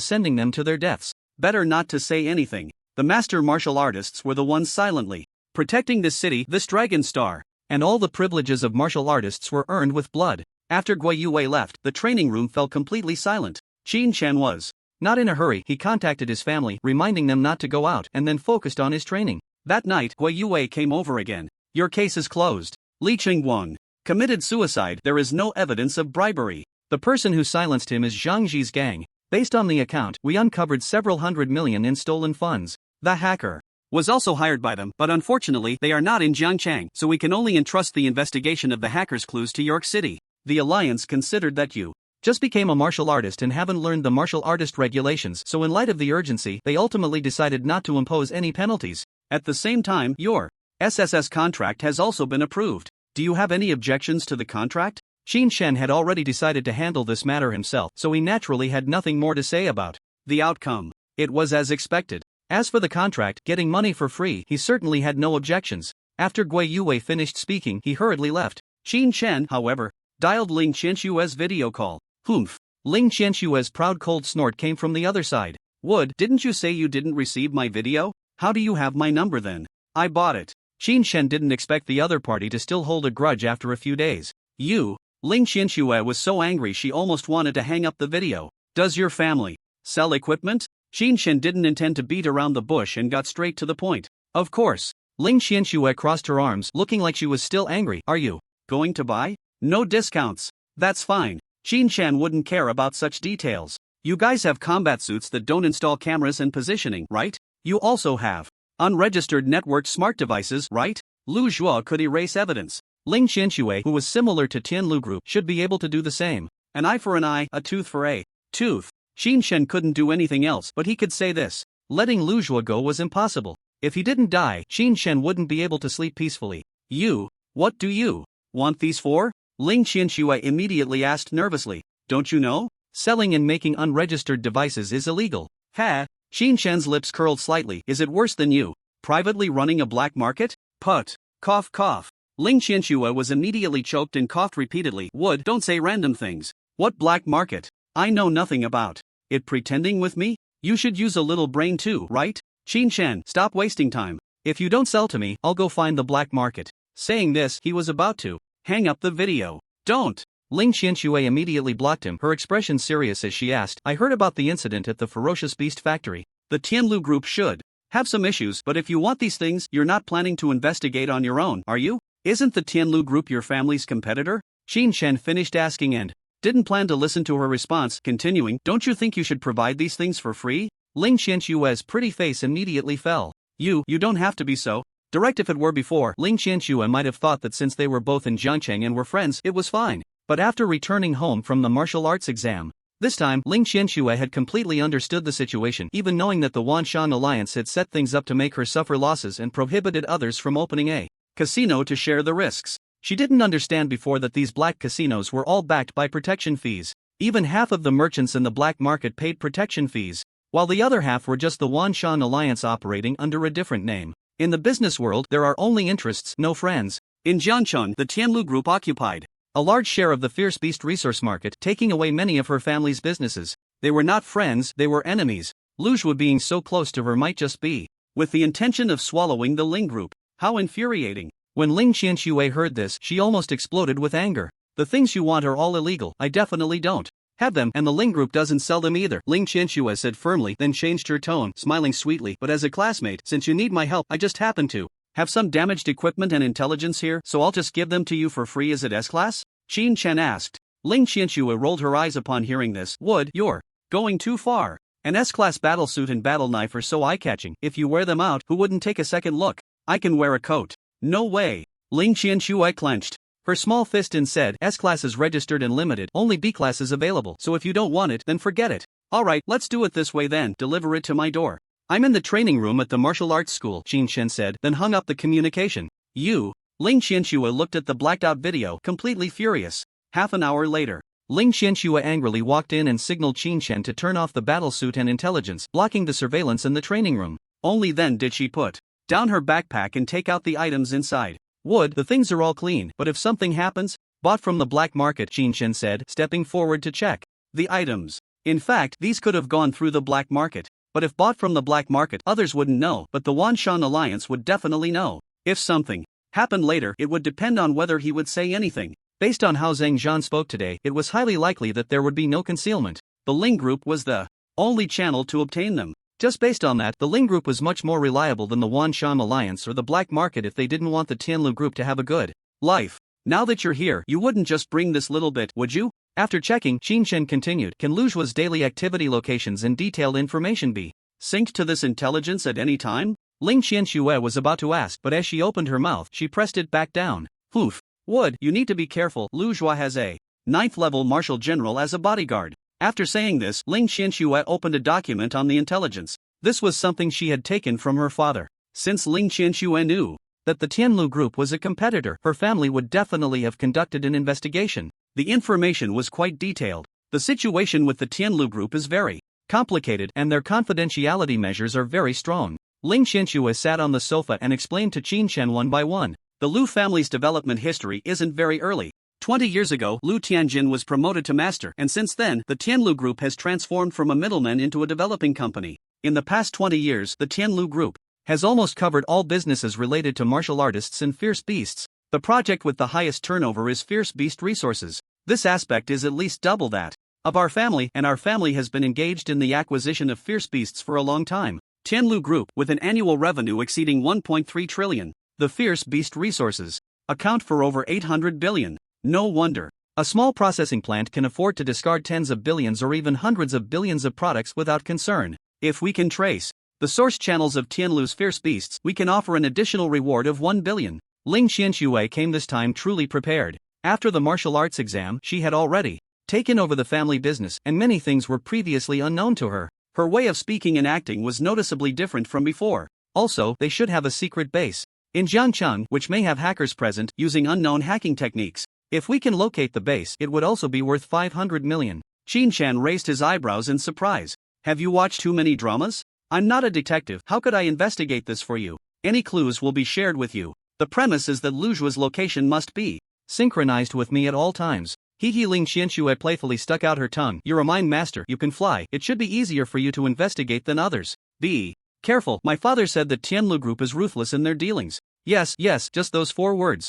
sending them to their deaths. Better not to say anything. The master martial artists were the ones silently protecting this city, this dragon star, and all the privileges of martial artists were earned with blood. After Guo Yue left, the training room fell completely silent. Qin Chen was not in a hurry. He contacted his family, reminding them not to go out, and then focused on his training. That night, Guo Yue came over again. Your case is closed. Li Qingguang committed suicide. There is no evidence of bribery. The person who silenced him is Zhang Ji's gang. Based on the account, we uncovered several hundred million in stolen funds. The hacker was also hired by them, but unfortunately they are not in Jiangchang, so we can only entrust the investigation of the hacker's clues to York City. The Alliance considered that you just became a martial artist and haven't learned the martial artist regulations, so in light of the urgency, they ultimately decided not to impose any penalties. At the same time, your SSS contract has also been approved. Do you have any objections to the contract? Qin Shen had already decided to handle this matter himself, so he naturally had nothing more to say about the outcome. It was as expected. As for the contract, getting money for free, he certainly had no objections. After Guo Yue finished speaking, he hurriedly left. Qin Chen, however, dialed Ling Qianshue's video call. Humph. Ling Qianshue's proud cold snort came from the other side. Wood, didn't you say you didn't receive my video? How do you have my number then? I bought it. Qin Shen didn't expect the other party to still hold a grudge after a few days. Ling Qianshue was so angry she almost wanted to hang up the video. Does your family sell equipment? Qin Shen didn't intend to beat around the bush and got straight to the point. Of course. Ling Qianshue crossed her arms, looking like she was still angry. Are you going to buy? No discounts. That's fine. Qin Shen wouldn't care about such details. You guys have combat suits that don't install cameras and positioning, right? You also have unregistered networked smart devices, right? Lu Zhuo could erase evidence. Ling Qianshue, who was similar to Tianlu Group, should be able to do the same. An eye for an eye, a tooth for a tooth. Qin Shen couldn't do anything else, but he could say this. Letting Lu Zhuo go was impossible. If he didn't die, Qin Shen wouldn't be able to sleep peacefully. What do you want these for? Ling Qianshue immediately asked nervously. Don't you know? Selling and making unregistered devices is illegal. Ha! Qin Shen's lips curled slightly. Is it worse than you privately running a black market? Put. Cough cough. Ling Qianshue was immediately choked and coughed repeatedly. Wood, don't say random things. What black market? I know nothing about it. Pretending with me? You should use a little brain too, right? Qin Shen, stop wasting time. If you don't sell to me, I'll go find the black market. Saying this, he was about to hang up the video. Don't. Ling Qianshue immediately blocked him, her expression serious as she asked, I heard about the incident at the Ferocious Beast Factory. The Tianlu Group should have some issues, but if you want these things, you're not planning to investigate on your own, are you? Isn't the Tianlu Group your family's competitor? Qin Shen finished asking and didn't plan to listen to her response, continuing, don't you think you should provide these things for free? Ling Qianshue's pretty face immediately fell. You don't have to be so direct. If it were before, Ling Qianshue might have thought that since they were both in Jiangcheng and were friends, it was fine. But after returning home from the martial arts exam, this time, Ling Qianshue had completely understood the situation, even knowing that the Wanshan Alliance had set things up to make her suffer losses and prohibited others from opening a casino to share the risks. She didn't understand before that these black casinos were all backed by protection fees. Even half of the merchants in the black market paid protection fees, while the other half were just the Wanshan Alliance operating under a different name. In the business world, there are only interests, no friends. In Jiangcheng, the Tianlu Group occupied a large share of the fierce beast resource market, taking away many of her family's businesses. They were not friends, they were enemies. Lu Zhuo being so close to her might just be with the intention of swallowing the Ling Group. How infuriating. When Ling Qianshue heard this, she almost exploded with anger. The things you want are all illegal. I definitely don't have them, and the Ling Group doesn't sell them either. Ling Qianshue said firmly, then changed her tone, smiling sweetly. But as a classmate, since you need my help, I just happen to have some damaged equipment and intelligence here, so I'll just give them to you for free. Is it S-class? Qin Chen asked. Ling Qianshue rolled her eyes upon hearing this. Wood, you're going too far. An S-class battlesuit and battle knife are so eye-catching. If you wear them out, who wouldn't take a second look? I can wear a coat. No way. Ling Qianshue clenched her small fist and said, S-class is registered and limited, only B-class is available, so if you don't want it, then forget it. Alright, let's do it this way then, deliver it to my door. I'm in the training room at the martial arts school, Qin Shen said, then hung up the communication. Ling Qianshue looked at the blacked-out video, completely furious. Half an hour later, Ling Qianshue angrily walked in and signaled Qin Shen to turn off the battlesuit and intelligence, blocking the surveillance in the training room. Only then did she put down her backpack and take out the items inside. Wood, the things are all clean, but if something happens, bought from the black market, Shin said, stepping forward to check the items. In fact, these could have gone through the black market, but if bought from the black market, others wouldn't know, but the Wanshan Alliance would definitely know. If something happened later, it would depend on whether he would say anything. Based on how Zhang Zhan spoke today, it was highly likely that there would be no concealment. The Ling Group was the only channel to obtain them. Just based on that, the Ling Group was much more reliable than the Wanshan Alliance or the black market if they didn't want the Tianlu Group to have a good life. Now that you're here, you wouldn't just bring this little bit, would you? After checking, Qinshen continued, can Lujua's daily activity locations and detailed information be synced to this intelligence at any time? Ling Qianxue was about to ask, but as she opened her mouth, she pressed it back down. Oof. Wood, you need to be careful, Lujua has a 9th level marshal general as a bodyguard. After saying this, Ling Qianxue opened a document on the intelligence. This was something she had taken from her father. Since Ling Qianxue knew that the Tianlu Group was a competitor, her family would definitely have conducted an investigation. The information was quite detailed. The situation with the Tianlu Group is very complicated and their confidentiality measures are very strong. Ling Qianxue sat on the sofa and explained to Qinshen one by one. The Lu family's development history isn't very early. 20 years ago, Lu Tianjin was promoted to master, and since then, the Tianlu Group has transformed from a middleman into a developing company. In the past 20 years, the Tianlu Group has almost covered all businesses related to martial artists and fierce beasts. The project with the highest turnover is Fierce Beast Resources. This aspect is at least double that of our family, and our family has been engaged in the acquisition of fierce beasts for a long time. Tianlu Group, with an annual revenue exceeding 1.3 trillion, the Fierce Beast Resources account for over 800 billion. No wonder a small processing plant can afford to discard tens of billions or even hundreds of billions of products without concern. If we can trace the source channels of Tianlu's fierce beasts, we can offer an additional reward of 1 billion. Ling Qianxue came this time truly prepared. After the martial arts exam, she had already taken over the family business, and many things were previously unknown to her. Her way of speaking and acting was noticeably different from before. Also, they should have a secret base in Jiangcheng, which may have hackers present using unknown hacking techniques. If we can locate the base, it would also be worth 500 million. Qinshan raised his eyebrows in surprise. Have you watched too many dramas? I'm not a detective, how could I investigate this for you? Any clues will be shared with you. The premise is that Lujua's location must be synchronized with me at all times. Ling Qianxue playfully stuck out her tongue. You're a mine master, you can fly, it should be easier for you to investigate than others. Be careful, my father said that Tianlu Group is ruthless in their dealings. Yes, just those 4 words.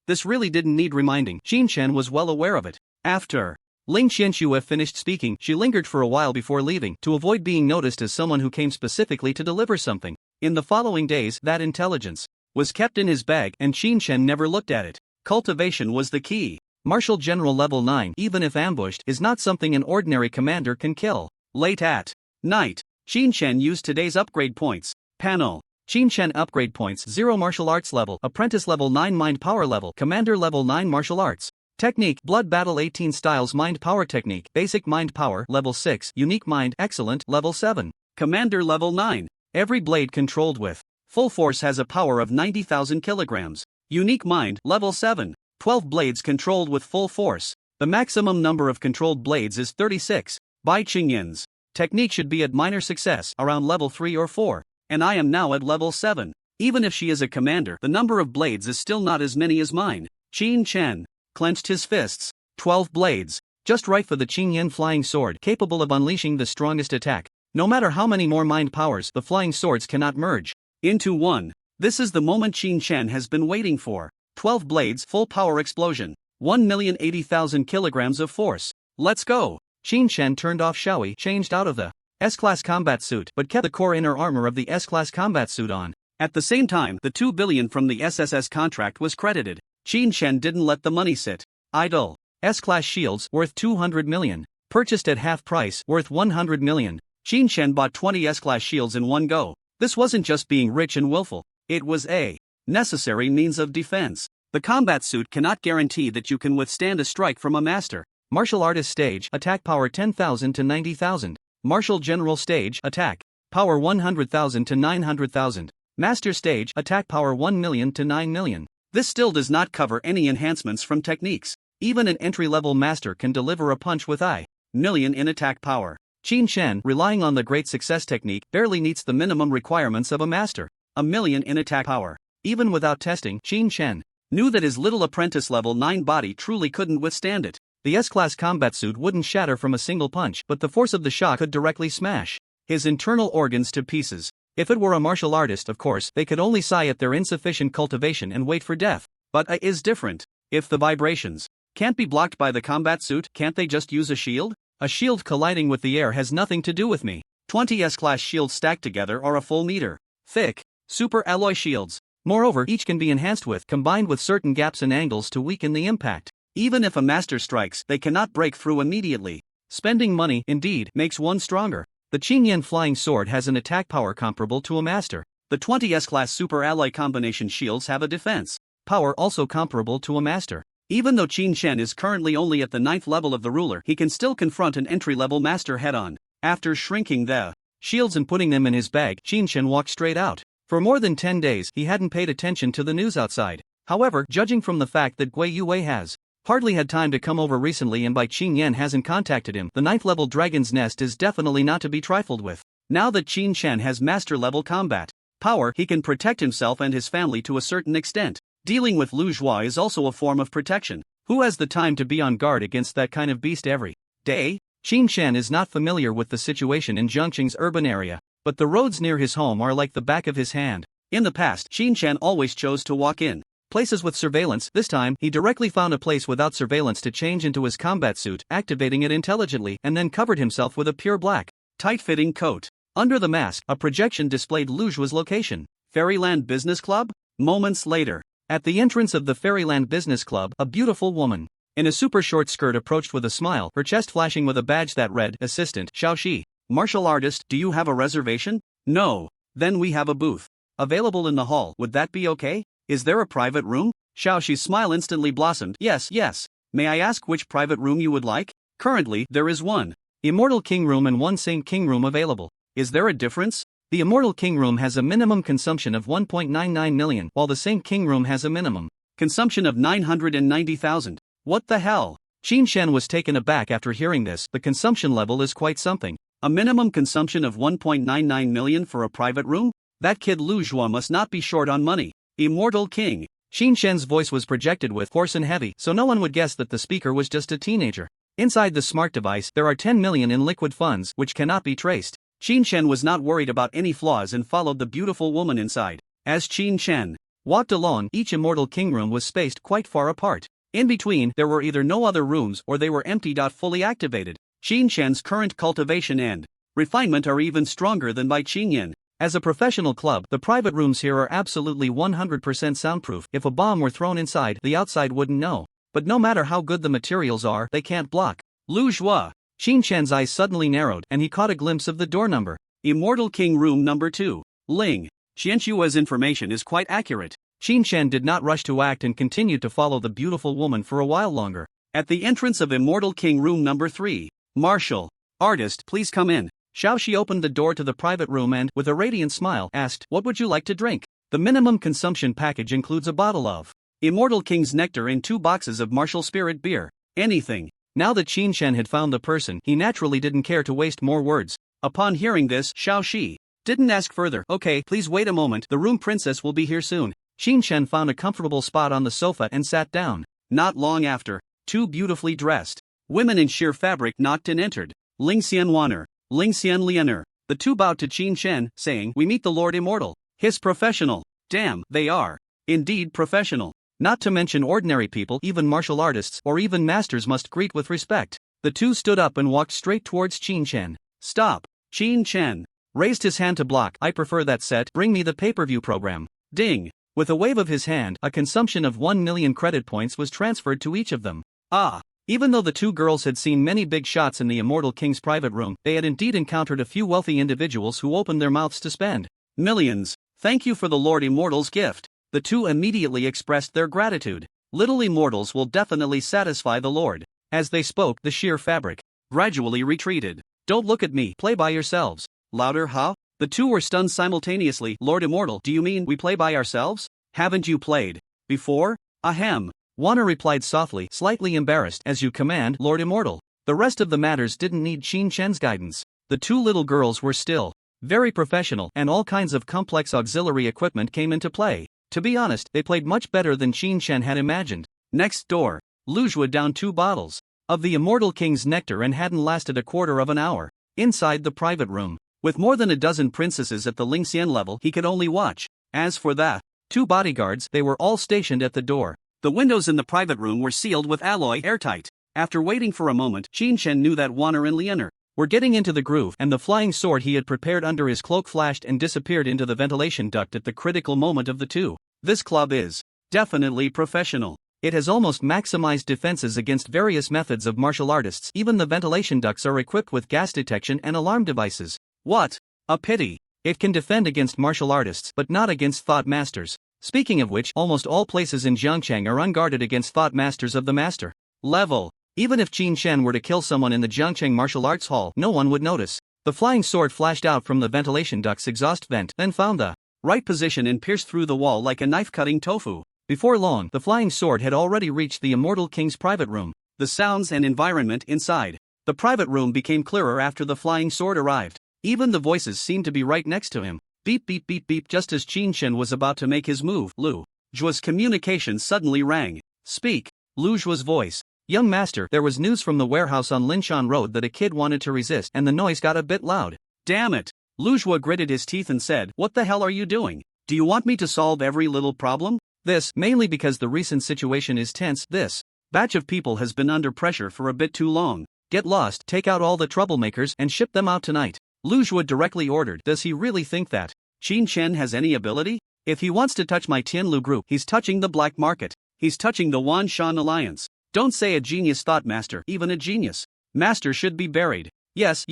This really didn't need reminding. Qinshen was well aware of it. After Ling Qianxue finished speaking, she lingered for a while before leaving, to avoid being noticed as someone who came specifically to deliver something. In the following days, that intelligence was kept in his bag, and Qinshen never looked at it. Cultivation was the key. Martial General Level 9, even if ambushed, is not something an ordinary commander can kill. Late at night, Qinshen used today's upgrade points. Panel. Qinshen upgrade points: 0 martial arts level, apprentice level 9 mind power level, commander level 9 martial arts. Technique: blood battle 18 styles mind power technique, basic mind power level 6, unique mind excellent level 7, commander level 9. Every blade controlled with full force has a power of 90,000 kilograms. Unique mind level 7. 12 blades controlled with full force. The maximum number of controlled blades is 36. Bai Qingyin's technique should be at minor success, around level 3 or 4. And I am now at level 7. Even if she is a commander, the number of blades is still not as many as mine. Qin Chen clenched his fists. 12 blades. Just right for the Qingyan flying sword, capable of unleashing the strongest attack. No matter how many more mind powers, the flying swords cannot merge into one. This is the moment Qin Chen has been waiting for. 12 blades, full power explosion. 1,080,000 kilograms of force. Let's go. Qin Chen turned off Shaohui, changed out of the S-Class combat suit, but kept the core inner armor of the S-Class combat suit on. At the same time, the 2 billion from the SSS contract was credited. Qin Chen didn't let the money sit idle. S-Class shields, worth 200 million. Purchased at half price, worth 100 million. Qin Chen bought 20 S-Class shields in one go. This wasn't just being rich and willful. It was a necessary means of defense. The combat suit cannot guarantee that you can withstand a strike from a master. Martial artist stage, attack power 10,000 to 90,000. Martial general stage, attack power 100,000 to 900,000. Master stage, attack power 1 million to 9 million. This still does not cover any enhancements from techniques. Even an entry-level master can deliver a punch with I million in attack power. Qin Chen, relying on the great success technique, barely meets the minimum requirements of a master. A million in attack power. Even without testing, Qin Shen knew that his little apprentice level 9 body truly couldn't withstand it. The S-class combat suit wouldn't shatter from a single punch, but the force of the shock could directly smash his internal organs to pieces. If it were a martial artist, of course, they could only sigh at their insufficient cultivation and wait for death. But A is different. If the vibrations can't be blocked by the combat suit, can't they just use a shield? A shield colliding with the air has nothing to do with me. 20 S-class shields stacked together are a full meter thick, super alloy shields. Moreover, each can be enhanced with, combined with certain gaps and angles to weaken the impact. Even if a master strikes, they cannot break through immediately. Spending money, indeed, makes one stronger. The Qinyan flying sword has an attack power comparable to a master. The 20 S-class super alloy combination shields have a defense power also comparable to a master. Even though Qin Shen is currently only at the 9th level of the ruler, he can still confront an entry-level master head-on. After shrinking the shields and putting them in his bag, Qin Shen walked straight out. For more than 10 days, he hadn't paid attention to the news outside. However, judging from the fact that Gui Yue has hardly had time to come over recently and by Qin Yan hasn't contacted him, the 9th level dragon's nest is definitely not to be trifled with. Now that Qin Shen has master-level combat power, he can protect himself and his family to a certain extent. Dealing with Lu Zhua is also a form of protection. Who has the time to be on guard against that kind of beast every day? Qin Shen is not familiar with the situation in Zhengqing's urban area, but the roads near his home are like the back of his hand. In the past, Qin Shen always chose to walk in places with surveillance. This time, he directly found a place without surveillance to change into his combat suit, activating it intelligently, and then covered himself with a pure black, tight-fitting coat. Under the mask, a projection displayed Lu Zhua's location. Fairyland Business Club? Moments later, at the entrance of the Fairyland Business Club, a beautiful woman in a super short skirt approached with a smile, her chest flashing with a badge that read, Assistant, Xiaoxi. Martial artist, do you have a reservation? No. Then we have a booth available in the hall, would that be okay? Is there a private room? Xiaoxi's smile instantly blossomed. Yes. May I ask which private room you would like? Currently, there is one Immortal King Room and one Saint King Room available. Is there a difference? The Immortal King Room has a minimum consumption of 1.99 million, while the Saint King Room has a minimum consumption of 990,000. What the hell? Qin Shen was taken aback after hearing this. The consumption level is quite something. A minimum consumption of 1.99 million for a private room? That kid Lu Zhua must not be short on money. Immortal King. Qin Shen's voice was projected with hoarse and heavy, so no one would guess that the speaker was just a teenager. Inside the smart device, there are 10 million in liquid funds, which cannot be traced. Qin Shen was not worried about any flaws and followed the beautiful woman inside. As Qin Shen walked along, each Immortal King room was spaced quite far apart. In between, there were either no other rooms or they were empty. Fully activated. Qin Shen's current cultivation and refinement are even stronger than by Qinyan. As a professional club, the private rooms here are absolutely 100% soundproof. If a bomb were thrown inside, the outside wouldn't know. But no matter how good the materials are, they can't block Lu Zhua. Qin Shen's eyes suddenly narrowed, and he caught a glimpse of the door number. Immortal King Room number 2. Ling. Xianxua's information is quite accurate. Qin Shen did not rush to act and continued to follow the beautiful woman for a while longer. At the entrance of Immortal King Room number 3, Martial artist, please come in. Xiaoxi opened the door to the private room and, with a radiant smile, asked, what would you like to drink? The minimum consumption package includes a bottle of Immortal King's nectar and 2 boxes of martial spirit beer. Anything. Now that Qin Shen had found the person, he naturally didn't care to waste more words. Upon hearing this, Xiaoxi didn't ask further. Okay, please wait a moment, the room princess will be here soon. Qin Shen found a comfortable spot on the sofa and sat down. Not long after, 2 beautifully dressed women in sheer fabric knocked and entered. Ling Xianwaner, Ling Xianlianer. The 2 bowed to Qin Shen, saying, we meet the Lord Immortal. His professional. Damn, they are indeed professional. Not to mention ordinary people, even martial artists or even masters must greet with respect. The 2 stood up and walked straight towards Qin Shen. Stop. Qin Shen raised his hand to block. I prefer that set. Bring me the pay-per-view program. Ding. With a wave of his hand, a consumption of 1 million credit points was transferred to each of them. Ah. Even though the 2 girls had seen many big shots in the Immortal King's private room, they had indeed encountered a few wealthy individuals who opened their mouths to spend millions. Thank you for the Lord Immortal's gift. The 2 immediately expressed their gratitude. Little immortals will definitely satisfy the Lord. As they spoke, the sheer fabric gradually retreated. Don't look at me, play by yourselves. Louder, huh? The 2 were stunned simultaneously. Lord Immortal, do you mean we play by ourselves? Haven't you played before? Ahem. Wanna replied softly, slightly embarrassed. As you command, Lord Immortal. The rest of the matters didn't need Qin Shen's guidance. The 2 little girls were still very professional, and all kinds of complex auxiliary equipment came into play. To be honest, they played much better than Qin Shen had imagined. Next door, Lu Zhuo downed 2 bottles of the Immortal King's nectar and hadn't lasted a quarter of an hour. Inside the private room, with more than a dozen princesses at the Lingxian level, he could only watch. As for the 2 bodyguards, they were all stationed at the door. The windows in the private room were sealed with alloy airtight. After waiting for a moment, Qin Shen knew that Wanner and Lianer were getting into the groove, and the flying sword he had prepared under his cloak flashed and disappeared into the ventilation duct at the critical moment of the two. This club is definitely professional. It has almost maximized defenses against various methods of martial artists. Even the ventilation ducts are equipped with gas detection and alarm devices. What a pity. It can defend against martial artists, but not against thought masters. Speaking of which, almost all places in Jiangchang are unguarded against thought masters of the master level. Even if Qin Shen were to kill someone in the Jiangchang Martial Arts Hall, no one would notice. The flying sword flashed out from the ventilation duct's exhaust vent, then found the right position and pierced through the wall like a knife cutting tofu. Before long, the flying sword had already reached the Immortal King's private room. The sounds and environment inside the private room became clearer after the flying sword arrived. Even the voices seemed to be right next to him. Beep beep beep beep. Just as Qin Shen was about to make his move, Lu Zhuo's communication suddenly rang. Speak. Lu Zhuo's voice. Young master, there was news from the warehouse on Linshan Road that a kid wanted to resist and the noise got a bit loud. Damn it. Lu Zhuo gritted his teeth and said, what the hell are you doing? Do you want me to solve every little problem? This, mainly because the recent situation is tense. This batch of people has been under pressure for a bit too long. Get lost, take out all the troublemakers and ship them out tonight. Lu Zhuo directly ordered. Does he really think that Qin Shen has any ability? If he wants to touch my Tianlu group, he's touching the black market. He's touching the Wan Shan alliance. Don't say a genius thought master, even a genius master should be buried. Yes,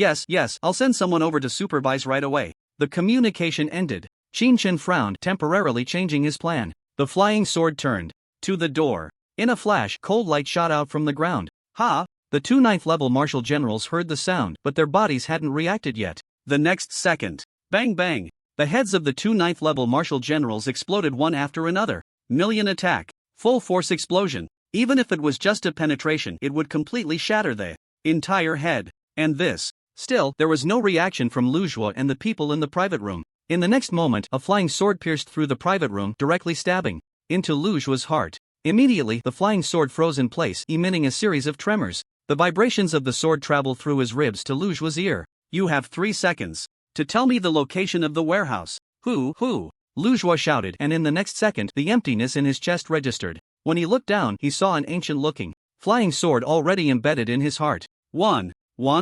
I'll send someone over to supervise right away. The communication ended. Qin Shen frowned, temporarily changing his plan. The flying sword turned to the door. In a flash, cold light shot out from the ground. Ha! The 2 9th level martial generals heard the sound, but their bodies hadn't reacted yet. The next second, bang bang, the heads of the 2 9th level martial generals exploded one after another. Million attack, full force explosion. Even if it was just a penetration, it would completely shatter the entire head. And this. Still, there was no reaction from Lu Zhuo and the people in the private room. In the next moment, a flying sword pierced through the private room, directly stabbing into Lu Zhuo's heart. Immediately, the flying sword froze in place, emitting a series of tremors. The vibrations of the sword traveled through his ribs to Lu Zhuo's ear. You have 3 seconds to tell me the location of the warehouse. Who? Lu Zhuo shouted, and in the next second, the emptiness in his chest registered. When he looked down, he saw an ancient-looking flying sword already embedded in his heart. Wan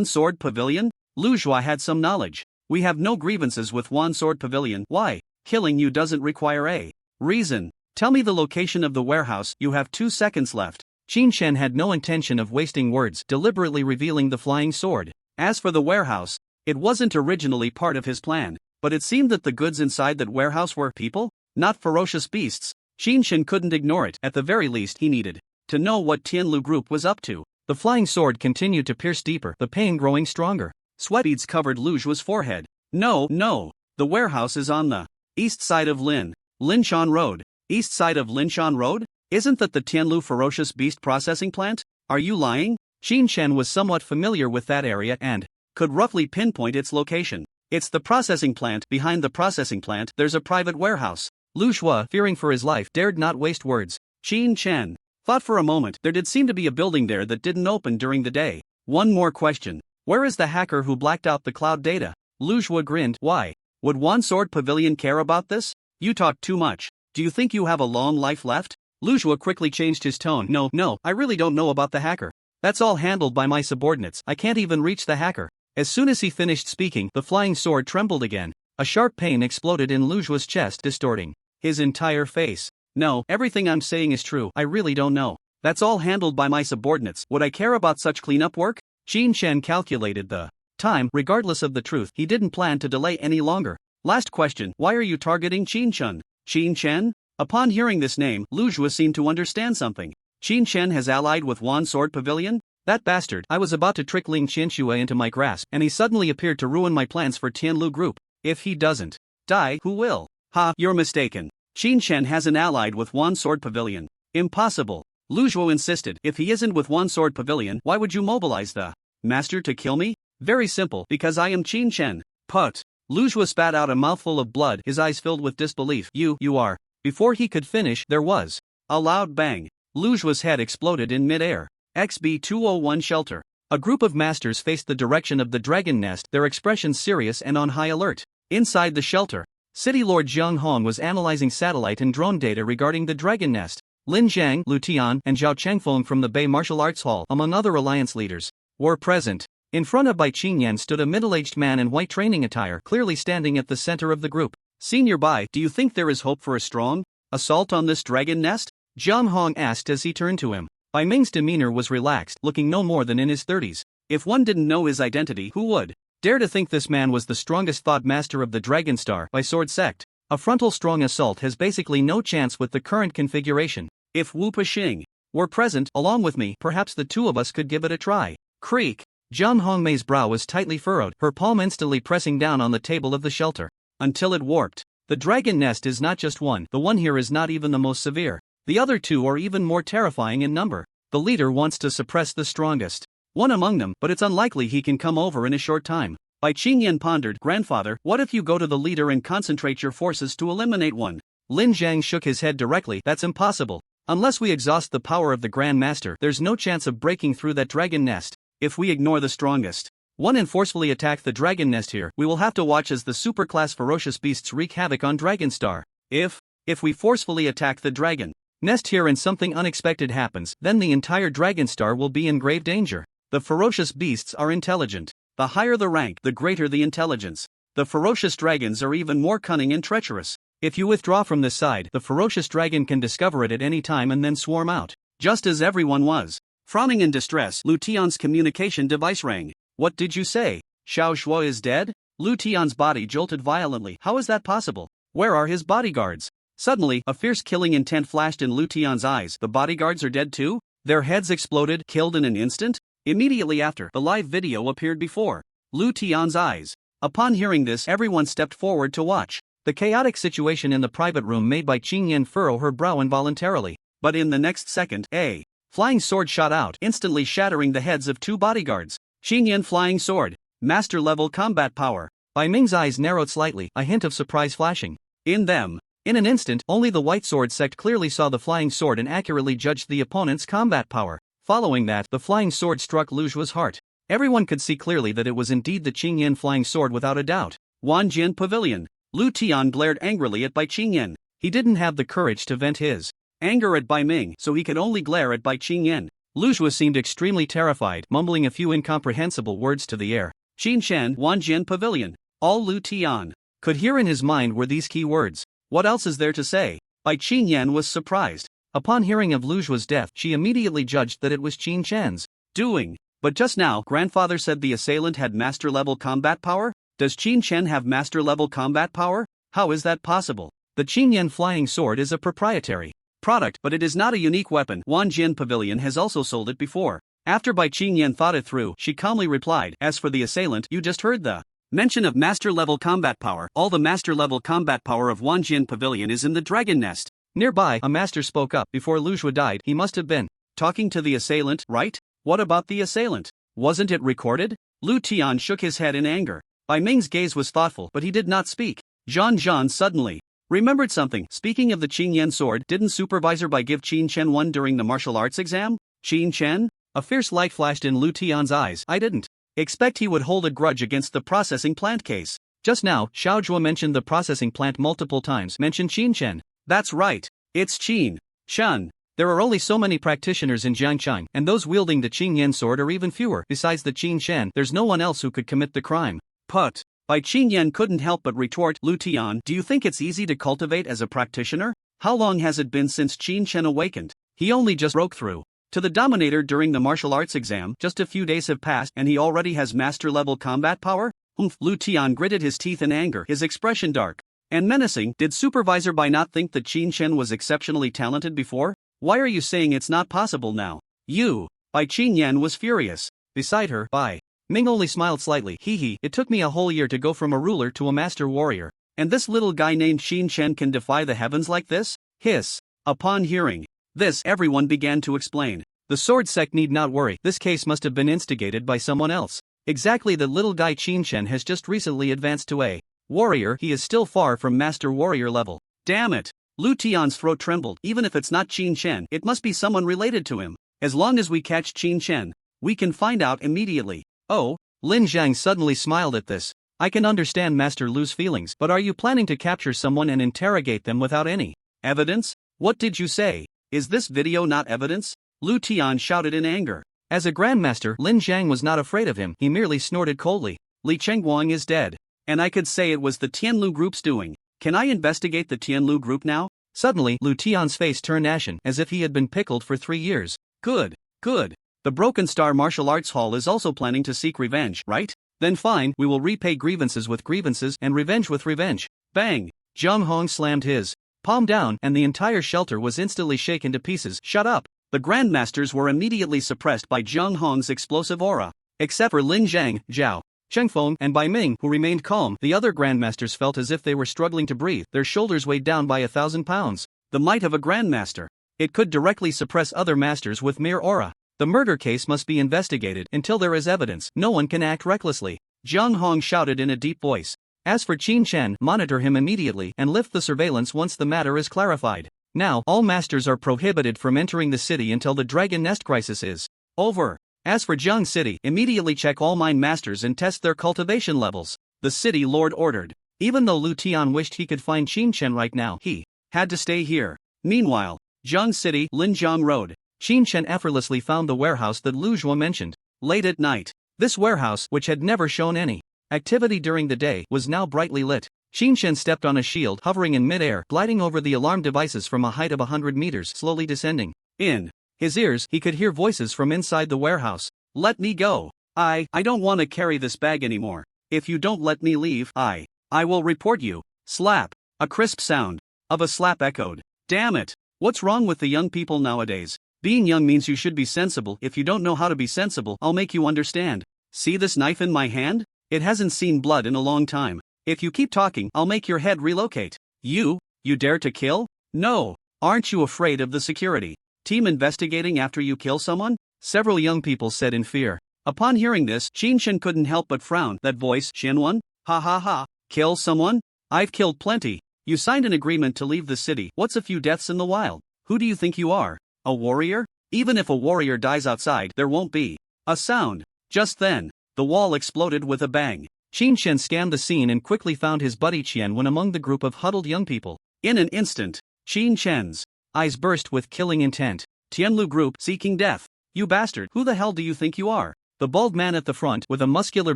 Sword Pavilion? Lu Zhuo had some knowledge. We have no grievances with Wan Sword Pavilion. Why? Killing you doesn't require a reason. Tell me the location of the warehouse. You have 2 seconds left. Qin Shen had no intention of wasting words, deliberately revealing the flying sword. As for the warehouse, it wasn't originally part of his plan, but it seemed that the goods inside that warehouse were people, not ferocious beasts. Qin Shen couldn't ignore it. At the very least, he needed to know what Tianlu Group was up to. The flying sword continued to pierce deeper, the pain growing stronger. Sweat beads covered Lu Zhuo's forehead. No, the warehouse is on the east side of Linshan Road. East side of Linshan Road? Isn't that the Tianlu ferocious beast processing plant? Are you lying? Qin Shen was somewhat familiar with that area and could roughly pinpoint its location. It's the processing plant. Behind the processing plant, there's a private warehouse. Lu Zhuo, fearing for his life, dared not waste words. Qin Shen thought for a moment. There did seem to be a building there that didn't open during the day. One more question. Where is the hacker who blacked out the cloud data? Lu Zhuo grinned. Why? Would Wan Sword Pavilion care about this? You talk too much. Do you think you have a long life left? Lu Zhuo quickly changed his tone. No, I really don't know about the hacker. That's all handled by my subordinates. I can't even reach the hacker. As soon as he finished speaking, the flying sword trembled again. A sharp pain exploded in Lu Zhuo's chest, distorting his entire face. No, everything I'm saying is true. I really don't know. That's all handled by my subordinates. Would I care about such cleanup work? Qin Shen calculated the time. Regardless of the truth, he didn't plan to delay any longer. Last question. Why are you targeting Qin Shen? Qin Shen? Upon hearing this name, Lu Zhuo seemed to understand something. Qin Shen has allied with Wan Sword Pavilion? That bastard. I was about to trick Ling Qianxue into my grasp, and he suddenly appeared to ruin my plans for Tianlu Group. If he doesn't die, who will? Ha, you're mistaken. Qin Shen hasn't allied with Wan Sword Pavilion. Impossible. Lu Zhuo insisted. If he isn't with Wan Sword Pavilion, why would you mobilize the master to kill me? Very simple, because I am Qin Shen. Put. Lu Zhuo spat out a mouthful of blood, his eyes filled with disbelief. You are Before he could finish, there was a loud bang. Lujua's head exploded in midair. XB201 shelter. A group of masters faced the direction of the dragon nest, their expressions serious and on high alert. Inside the shelter, City Lord Jiang Hong was analyzing satellite and drone data regarding the dragon nest. Lin Zhang, Lu Tian, and Zhao Chengfeng from the Bay Martial Arts Hall, among other alliance leaders, were present. In front of Bai Qingyan stood a middle-aged man in white training attire, clearly standing at the center of the group. Senior Bai, do you think there is hope for a strong assault on this dragon nest? Jiang Hong asked as he turned to him. Bai Ming's demeanor was relaxed, looking no more than in his 30s. If one didn't know his identity, who would dare to think this man was the strongest thought master of the Dragon Star by Sword Sect? A frontal strong assault has basically no chance with the current configuration. If Wu Peixing were present, along with me, perhaps the two of us could give it a try. Creak. Jiang Hongmei's brow was tightly furrowed, her palm instantly pressing down on the table of the shelter. Until it warped. The dragon nest is not just one, the one here is not even the most severe. The other two are even more terrifying in number. The leader wants to suppress the strongest one among them, but it's unlikely he can come over in a short time. Bai Qingyan pondered, Grandfather, what if you go to the leader and concentrate your forces to eliminate one? Lin Zhang shook his head directly, that's impossible. Unless we exhaust the power of the Grand Master, there's no chance of breaking through that dragon nest. If we ignore the strongest one and forcefully attack the dragon nest here, we will have to watch as the superclass ferocious beasts wreak havoc on Dragon Star. If we forcefully attack the dragon nest here and something unexpected happens, then the entire Dragon Star will be in grave danger. The ferocious beasts are intelligent. The higher the rank, the greater the intelligence. The ferocious dragons are even more cunning and treacherous. If you withdraw from this side, the ferocious dragon can discover it at any time and then swarm out. Just as everyone was frowning in distress, Lu Tian's communication device rang. What did you say? Xiao Shuo is dead? Lu Tian's body jolted violently. How is that possible? Where are his bodyguards? Suddenly, a fierce killing intent flashed in Lu Tian's eyes. The bodyguards are dead too? Their heads exploded, killed in an instant? Immediately after, the live video appeared before Lu Tian's eyes. Upon hearing this, everyone stepped forward to watch. The chaotic situation in the private room made Bai Qingyan furrow her brow involuntarily. But in the next second, a flying sword shot out, instantly shattering the heads of two bodyguards. Qingyan flying sword. Master-level combat power. Bai Ming's eyes narrowed slightly, a hint of surprise flashing in them. In an instant, only the White Sword sect clearly saw the flying sword and accurately judged the opponent's combat power. Following that, the flying sword struck Lujua's heart. Everyone could see clearly that it was indeed the Qingyan flying sword without a doubt. Wanjian Pavilion. Lu Tian glared angrily at Bai Qingyan. He didn't have the courage to vent his anger at Bai Ming, so he could only glare at Bai Qingyan. Lujua seemed extremely terrified, mumbling a few incomprehensible words to the air. Qinshan, Wanjian Pavilion. All Lu Tian could hear in his mind were these key words. What else is there to say? Bai Qingyan was surprised. Upon hearing of Lujua's death, she immediately judged that it was Qin Shan's doing. But just now, Grandfather said the assailant had master-level combat power? Does Qin Shan have master-level combat power? How is that possible? The Qingyan flying sword is a proprietary product, but it is not a unique weapon. Wanjian Pavilion has also sold it before. After Bai Qingyan thought it through, she calmly replied, as for the assailant, you just heard the mention of master-level combat power. All the master-level combat power of Wanjian Pavilion is in the dragon nest. Nearby, a master spoke up. Before Lujua died, he must have been talking to the assailant, right? What about the assailant? Wasn't it recorded? Lu Tian shook his head in anger. Bai Ming's gaze was thoughtful, but he did not speak. Zhan suddenly remembered something. Speaking of the Qingyan sword, didn't Supervisor Bai give Qin Chen one during the martial arts exam? Qin Chen? A fierce light flashed in Lu Tian's eyes. I didn't expect he would hold a grudge against the processing plant case. Just now, Xiao Zhuo mentioned the processing plant multiple times, mentioned Qin Chen. That's right. It's Qin Shan. There are only so many practitioners in Jiangchang, and those wielding the Qingyan sword are even fewer. Besides the Qin Shan, there's no one else who could commit the crime. Put. Bai Qingyan couldn't help but retort, Lu Tian, do you think it's easy to cultivate as a practitioner? How long has it been since Qin Shan awakened? He only just broke through to the Dominator during the martial arts exam. Just a few days have passed and he already has master-level combat power? Lu Tian gritted his teeth in anger, his expression dark and menacing. Did Supervisor Bai not think that Qin Shan was exceptionally talented before? Why are you saying it's not possible now? Bai Qingyan was furious. Beside her, Bai Ming only smiled slightly. It took me a whole year to go from a ruler to a master warrior. And this little guy named Qin Shan can defy the heavens like this? Hiss. Upon hearing this, everyone began to explain. The sword sect need not worry, this case must have been instigated by someone else. Exactly, the little guy Qin Shan has just recently advanced to a warrior. He is still far from master warrior level. Damn it. Lu Tian's throat trembled. Even if it's not Qin Chen, it must be someone related to him. As long as we catch Qin Chen, we can find out immediately. Oh, Lin Zhang suddenly smiled at this. I can understand Master Lu's feelings, but are you planning to capture someone and interrogate them without any evidence? What did you say? Is this video not evidence? Lu Tian shouted in anger. As a grandmaster, Lin Zhang was not afraid of him, he merely snorted coldly. Li Chengguang is dead. And I could say it was the Tianlu group's doing. Can I investigate the Tianlu group now? Suddenly, Lu Tian's face turned ashen, as if he had been pickled for 3 years. Good. The Broken Star Martial Arts Hall is also planning to seek revenge, right? Then fine, we will repay grievances with grievances and revenge with revenge. Bang! Zhang Hong slammed his palm down and the entire shelter was instantly shaken to pieces. Shut up! The Grandmasters were immediately suppressed by Zhang Hong's explosive aura. Except for Lin Zhang, Zhao, Chengfeng, and Bai Ming, who remained calm, the other Grandmasters felt as if they were struggling to breathe, their shoulders weighed down by 1,000 pounds. The might of a Grandmaster. It could directly suppress other masters with mere aura. The murder case must be investigated. Until there is evidence, no one can act recklessly. Zhang Hong shouted in a deep voice. As for Qin Chen, monitor him immediately and lift the surveillance once the matter is clarified. Now, all masters are prohibited from entering the city until the Dragon Nest crisis is over. As for Jiang City, immediately check all mine masters and test their cultivation levels. The city lord ordered. Even though Lu Tian wished he could find Qin Chen right now, he had to stay here. Meanwhile, Jiang City, Linjiang Road. Qin Chen effortlessly found the warehouse that Lu Zhuo mentioned. Late at night, this warehouse, which had never shown any activity during the day, was now brightly lit. Qin Chen stepped on a shield hovering in midair, gliding over the alarm devices from a height of 100 meters, slowly descending. In his ears, he could hear voices from inside the warehouse. Let me go. I don't want to carry this bag anymore. If you don't let me leave, I will report you. Slap. A crisp sound of a slap echoed. Damn it. What's wrong with the young people nowadays? Being young means you should be sensible. If you don't know how to be sensible, I'll make you understand. See this knife in my hand? It hasn't seen blood in a long time. If you keep talking, I'll make your head relocate. You dare to kill? No. Aren't you afraid of the security team investigating after you kill someone? Several young people said in fear. Upon hearing this, Qin Chen couldn't help but frown. That voice, Xianwen? Ha ha ha. Kill someone? I've killed plenty. You signed an agreement to leave the city. What's a few deaths in the wild? Who do you think you are? A warrior? Even if a warrior dies outside, there won't be a sound. Just then, the wall exploded with a bang. Qin Chen scanned the scene and quickly found his buddy Qianwen among the group of huddled young people. In an instant, Qin Chen's eyes burst with killing intent. Tianlu group seeking death. You bastard, who the hell do you think you are? The bald man at the front, with a muscular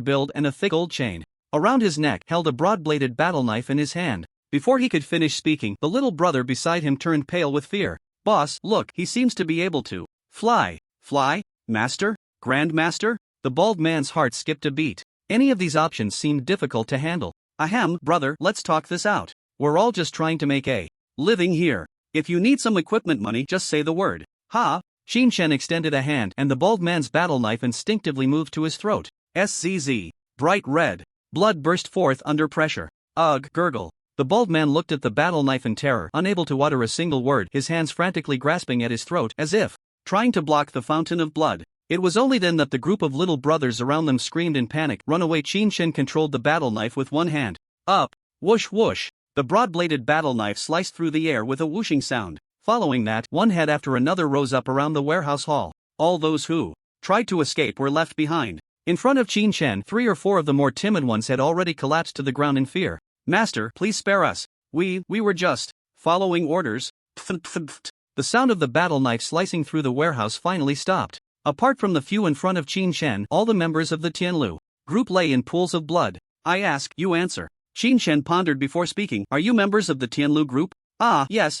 build and a thick gold chain around his neck, held a broad-bladed battle knife in his hand. Before he could finish speaking, the little brother beside him turned pale with fear. Boss, look, he seems to be able to fly. Fly? Master? Grandmaster? The bald man's heart skipped a beat. Any of these options seemed difficult to handle. Ahem, brother, let's talk this out. We're all just trying to make a living here. If you need some equipment money, just say the word. Ha! Qin Chen extended a hand, and the bald man's battle knife instinctively moved to his throat. SZZ. Bright red. Blood burst forth under pressure. Ugh, gurgle. The bald man looked at the battle knife in terror, unable to utter a single word, his hands frantically grasping at his throat, as if trying to block the fountain of blood. It was only then that the group of little brothers around them screamed in panic. Run away! Qin Chen controlled the battle knife with one hand. Up! Whoosh whoosh! The broad-bladed battle knife sliced through the air with a whooshing sound. Following that, one head after another rose up around the warehouse hall. All those who tried to escape were left behind. In front of Qin Chen, 3 or 4 of the more timid ones had already collapsed to the ground in fear. Master, please spare us. We were just following orders. The sound of the battle knife slicing through the warehouse finally stopped. Apart from the few in front of Qin Chen, all the members of the Tianlu group lay in pools of blood. I ask, you answer. Qin Chen pondered before speaking. Are you members of the Tianlu group? Ah, yes.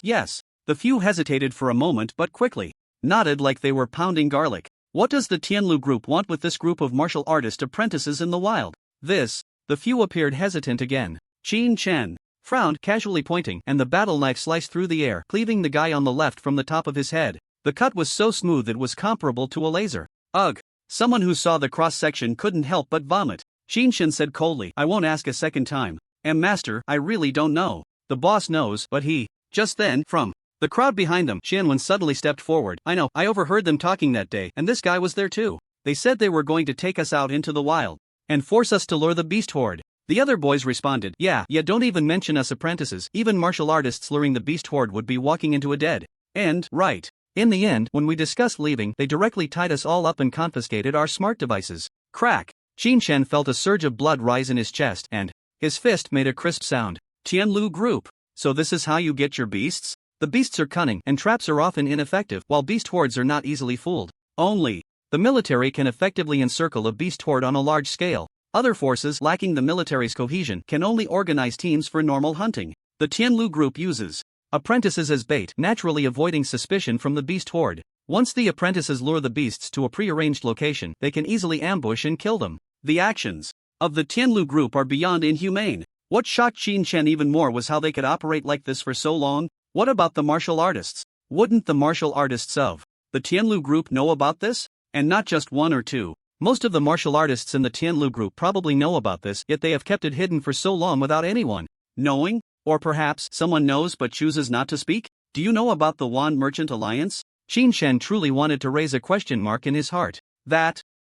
The few hesitated for a moment but quickly nodded like they were pounding garlic. What does the Tianlu group want with this group of martial artist apprentices in the wild? The few appeared hesitant again. Qin Chen frowned, casually pointing, and the battle knife sliced through the air, cleaving the guy on the left from the top of his head. The cut was so smooth it was comparable to a laser. Ugh! Someone who saw the cross-section couldn't help but vomit. Qin Chen said coldly, I won't ask a second time. Master, I really don't know. The boss knows, but he. Just then, from the crowd behind them, Xianwen suddenly stepped forward. I know, I overheard them talking that day, and this guy was there too. They said they were going to take us out into the wild and force us to lure the beast horde. The other boys responded, yeah, don't even mention us apprentices, even martial artists luring the beast horde would be walking into a dead end, right? In the end, when we discussed leaving, they directly tied us all up and confiscated our smart devices. Crack! Qinshan felt a surge of blood rise in his chest and his fist made a crisp sound. Tianlu Group. So this is how you get your beasts? The beasts are cunning and traps are often ineffective, while beast hordes are not easily fooled. Only the military can effectively encircle a beast horde on a large scale. Other forces lacking the military's cohesion can only organize teams for normal hunting. The Tianlu Group uses apprentices as bait, naturally avoiding suspicion from the beast horde. Once the apprentices lure the beasts to a prearranged location, they can easily ambush and kill them. The actions of the Tianlu Group are beyond inhumane. What shocked Qinshan even more was how they could operate like this for so long. What about the martial artists? Wouldn't the martial artists of the Tianlu Group know about this? And not just one or two. Most of the martial artists in the Tianlu Group probably know about this, yet they have kept it hidden for so long without anyone knowing? Or perhaps someone knows but chooses not to speak? Do you know about the Wan Merchant Alliance? Qinshan truly wanted to raise a question mark in his heart.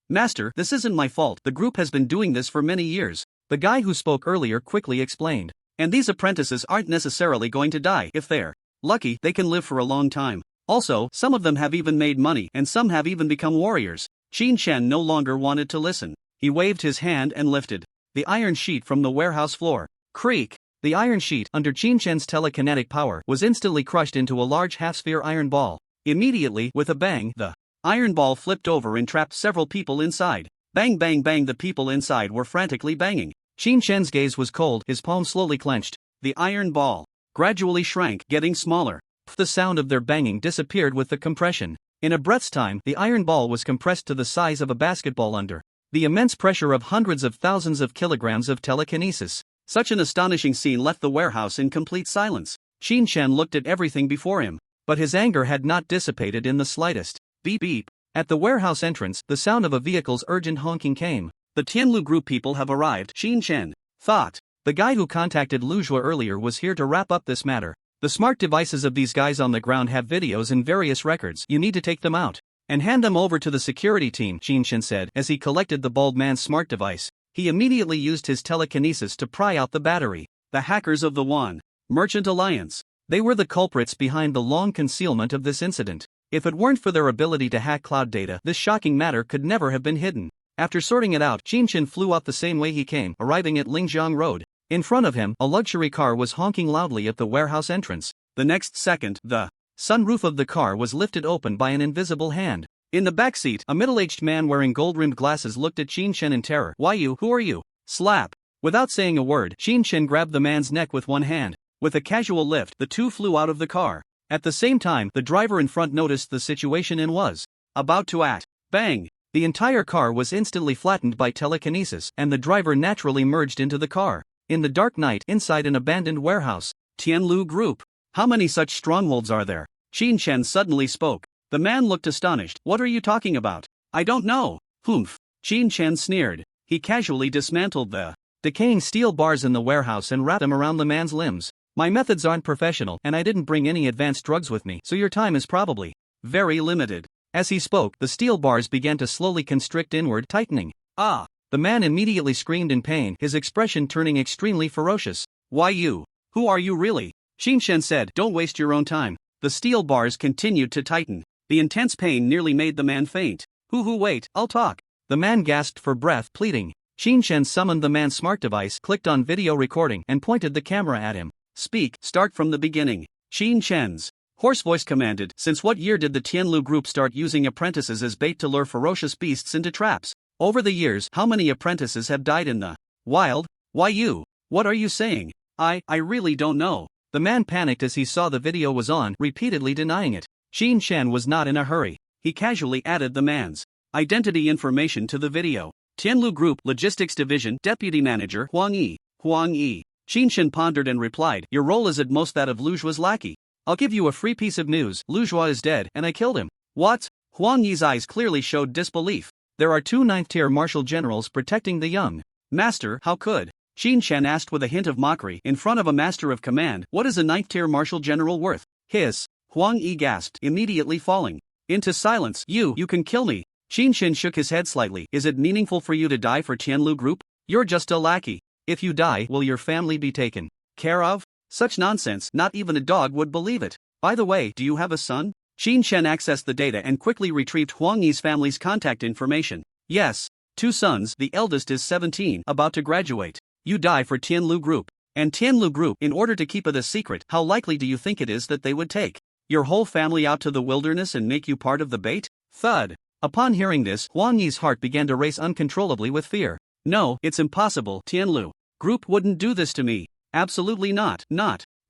Master, this isn't my fault. The group has been doing this for many years. The guy who spoke earlier quickly explained. And these apprentices aren't necessarily going to die. If they're lucky, they can live for a long time. Also, some of them have even made money and some have even become warriors. Qinshan no longer wanted to listen. He waved his hand and lifted the iron sheet from the warehouse floor. Creak! The iron sheet, under Qinshan's telekinetic power, was instantly crushed into a large half-sphere iron ball. Immediately, with a bang, the iron ball flipped over and trapped several people inside. Bang bang bang, the people inside were frantically banging. Qinshan's gaze was cold, his palm slowly clenched. The iron ball gradually shrank, getting smaller. The sound of their banging disappeared with the compression. In a breath's time, the iron ball was compressed to the size of a basketball under the immense pressure of hundreds of thousands of kilograms of telekinesis. Such an astonishing scene left the warehouse in complete silence. Qinshan looked at everything before him, but his anger had not dissipated in the slightest. Beep beep. At the warehouse entrance, the sound of a vehicle's urgent honking came. The Tianlu Group people have arrived, Qinshan thought. The guy who contacted Luzhua earlier was here to wrap up this matter. The smart devices of these guys on the ground have videos and various records. You need to take them out and hand them over to the security team, Qinshan said as he collected the bald man's smart device. He immediately used his telekinesis to pry out the battery. The hackers of the Wan Merchant Alliance. They were the culprits behind the long concealment of this incident. If it weren't for their ability to hack cloud data, this shocking matter could never have been hidden. After sorting it out, Qinshan flew out the same way he came, arriving at Lingjiang Road. In front of him, a luxury car was honking loudly at the warehouse entrance. The next second, the sunroof of the car was lifted open by an invisible hand. In the backseat, a middle-aged man wearing gold-rimmed glasses looked at Qinshan in terror. Why you? Who are you? Slap! Without saying a word, Qinshan grabbed the man's neck with one hand. With a casual lift, the two flew out of the car. At the same time, the driver in front noticed the situation and was about to act. Bang! The entire car was instantly flattened by telekinesis, and the driver naturally merged into the car. In the dark night, inside an abandoned warehouse. Tianlu Group. How many such strongholds are there? Qinshan suddenly spoke. The man looked astonished. What are you talking about? I don't know. Humph. Qinshan sneered. He casually dismantled the decaying steel bars in the warehouse and wrapped them around the man's limbs. My methods aren't professional, and I didn't bring any advanced drugs with me, so your time is probably very limited. As he spoke, the steel bars began to slowly constrict inward, tightening. Ah! The man immediately screamed in pain, his expression turning extremely ferocious. Why you? Who are you really? Qinshan said, don't waste your own time. The steel bars continued to tighten. The intense pain nearly made the man faint. Wait, I'll talk. The man gasped for breath, pleading. Qinshan summoned the man's smart device, clicked on video recording, and pointed the camera at him. Speak, start from the beginning. Qinshan's hoarse voice commanded. Since what year did the Tianlu Group start using apprentices as bait to lure ferocious beasts into traps? Over the years, how many apprentices have died in the wild? Why you? What are you saying? I really don't know. The man panicked as he saw the video was on, repeatedly denying it. Qinshan was not in a hurry. He casually added the man's identity information to the video. Tianlu Group Logistics Division Deputy Manager Huang Yi. Qinshan pondered and replied, your role is at most that of Luzhua's lackey. I'll give you a free piece of news. Luzhua is dead, and I killed him. What? Huang Yi's eyes clearly showed disbelief. There are 2 9th-tier martial generals protecting the young master. How could? Qinshan asked with a hint of mockery. In front of a master of command, what is a 9th-tier martial general worth? Hiss. Huang Yi gasped, immediately falling into silence. You can kill me. Qinshan shook his head slightly. Is it meaningful for you to die for Tianlu Group? You're just a lackey. If you die, will your family be taken care of? Such nonsense, not even a dog would believe it. By the way, do you have a son? Qin Shen accessed the data and quickly retrieved Huang Yi's family's contact information. Yes, 2 sons, the eldest is 17, about to graduate. You die for Tianlu Group. And Tianlu Group, in order to keep it a secret, how likely do you think it is that they would take your whole family out to the wilderness and make you part of the bait? Thud. Upon hearing this, Huang Yi's heart began to race uncontrollably with fear. No, it's impossible, Tianlu Group wouldn't do this to me. Absolutely not.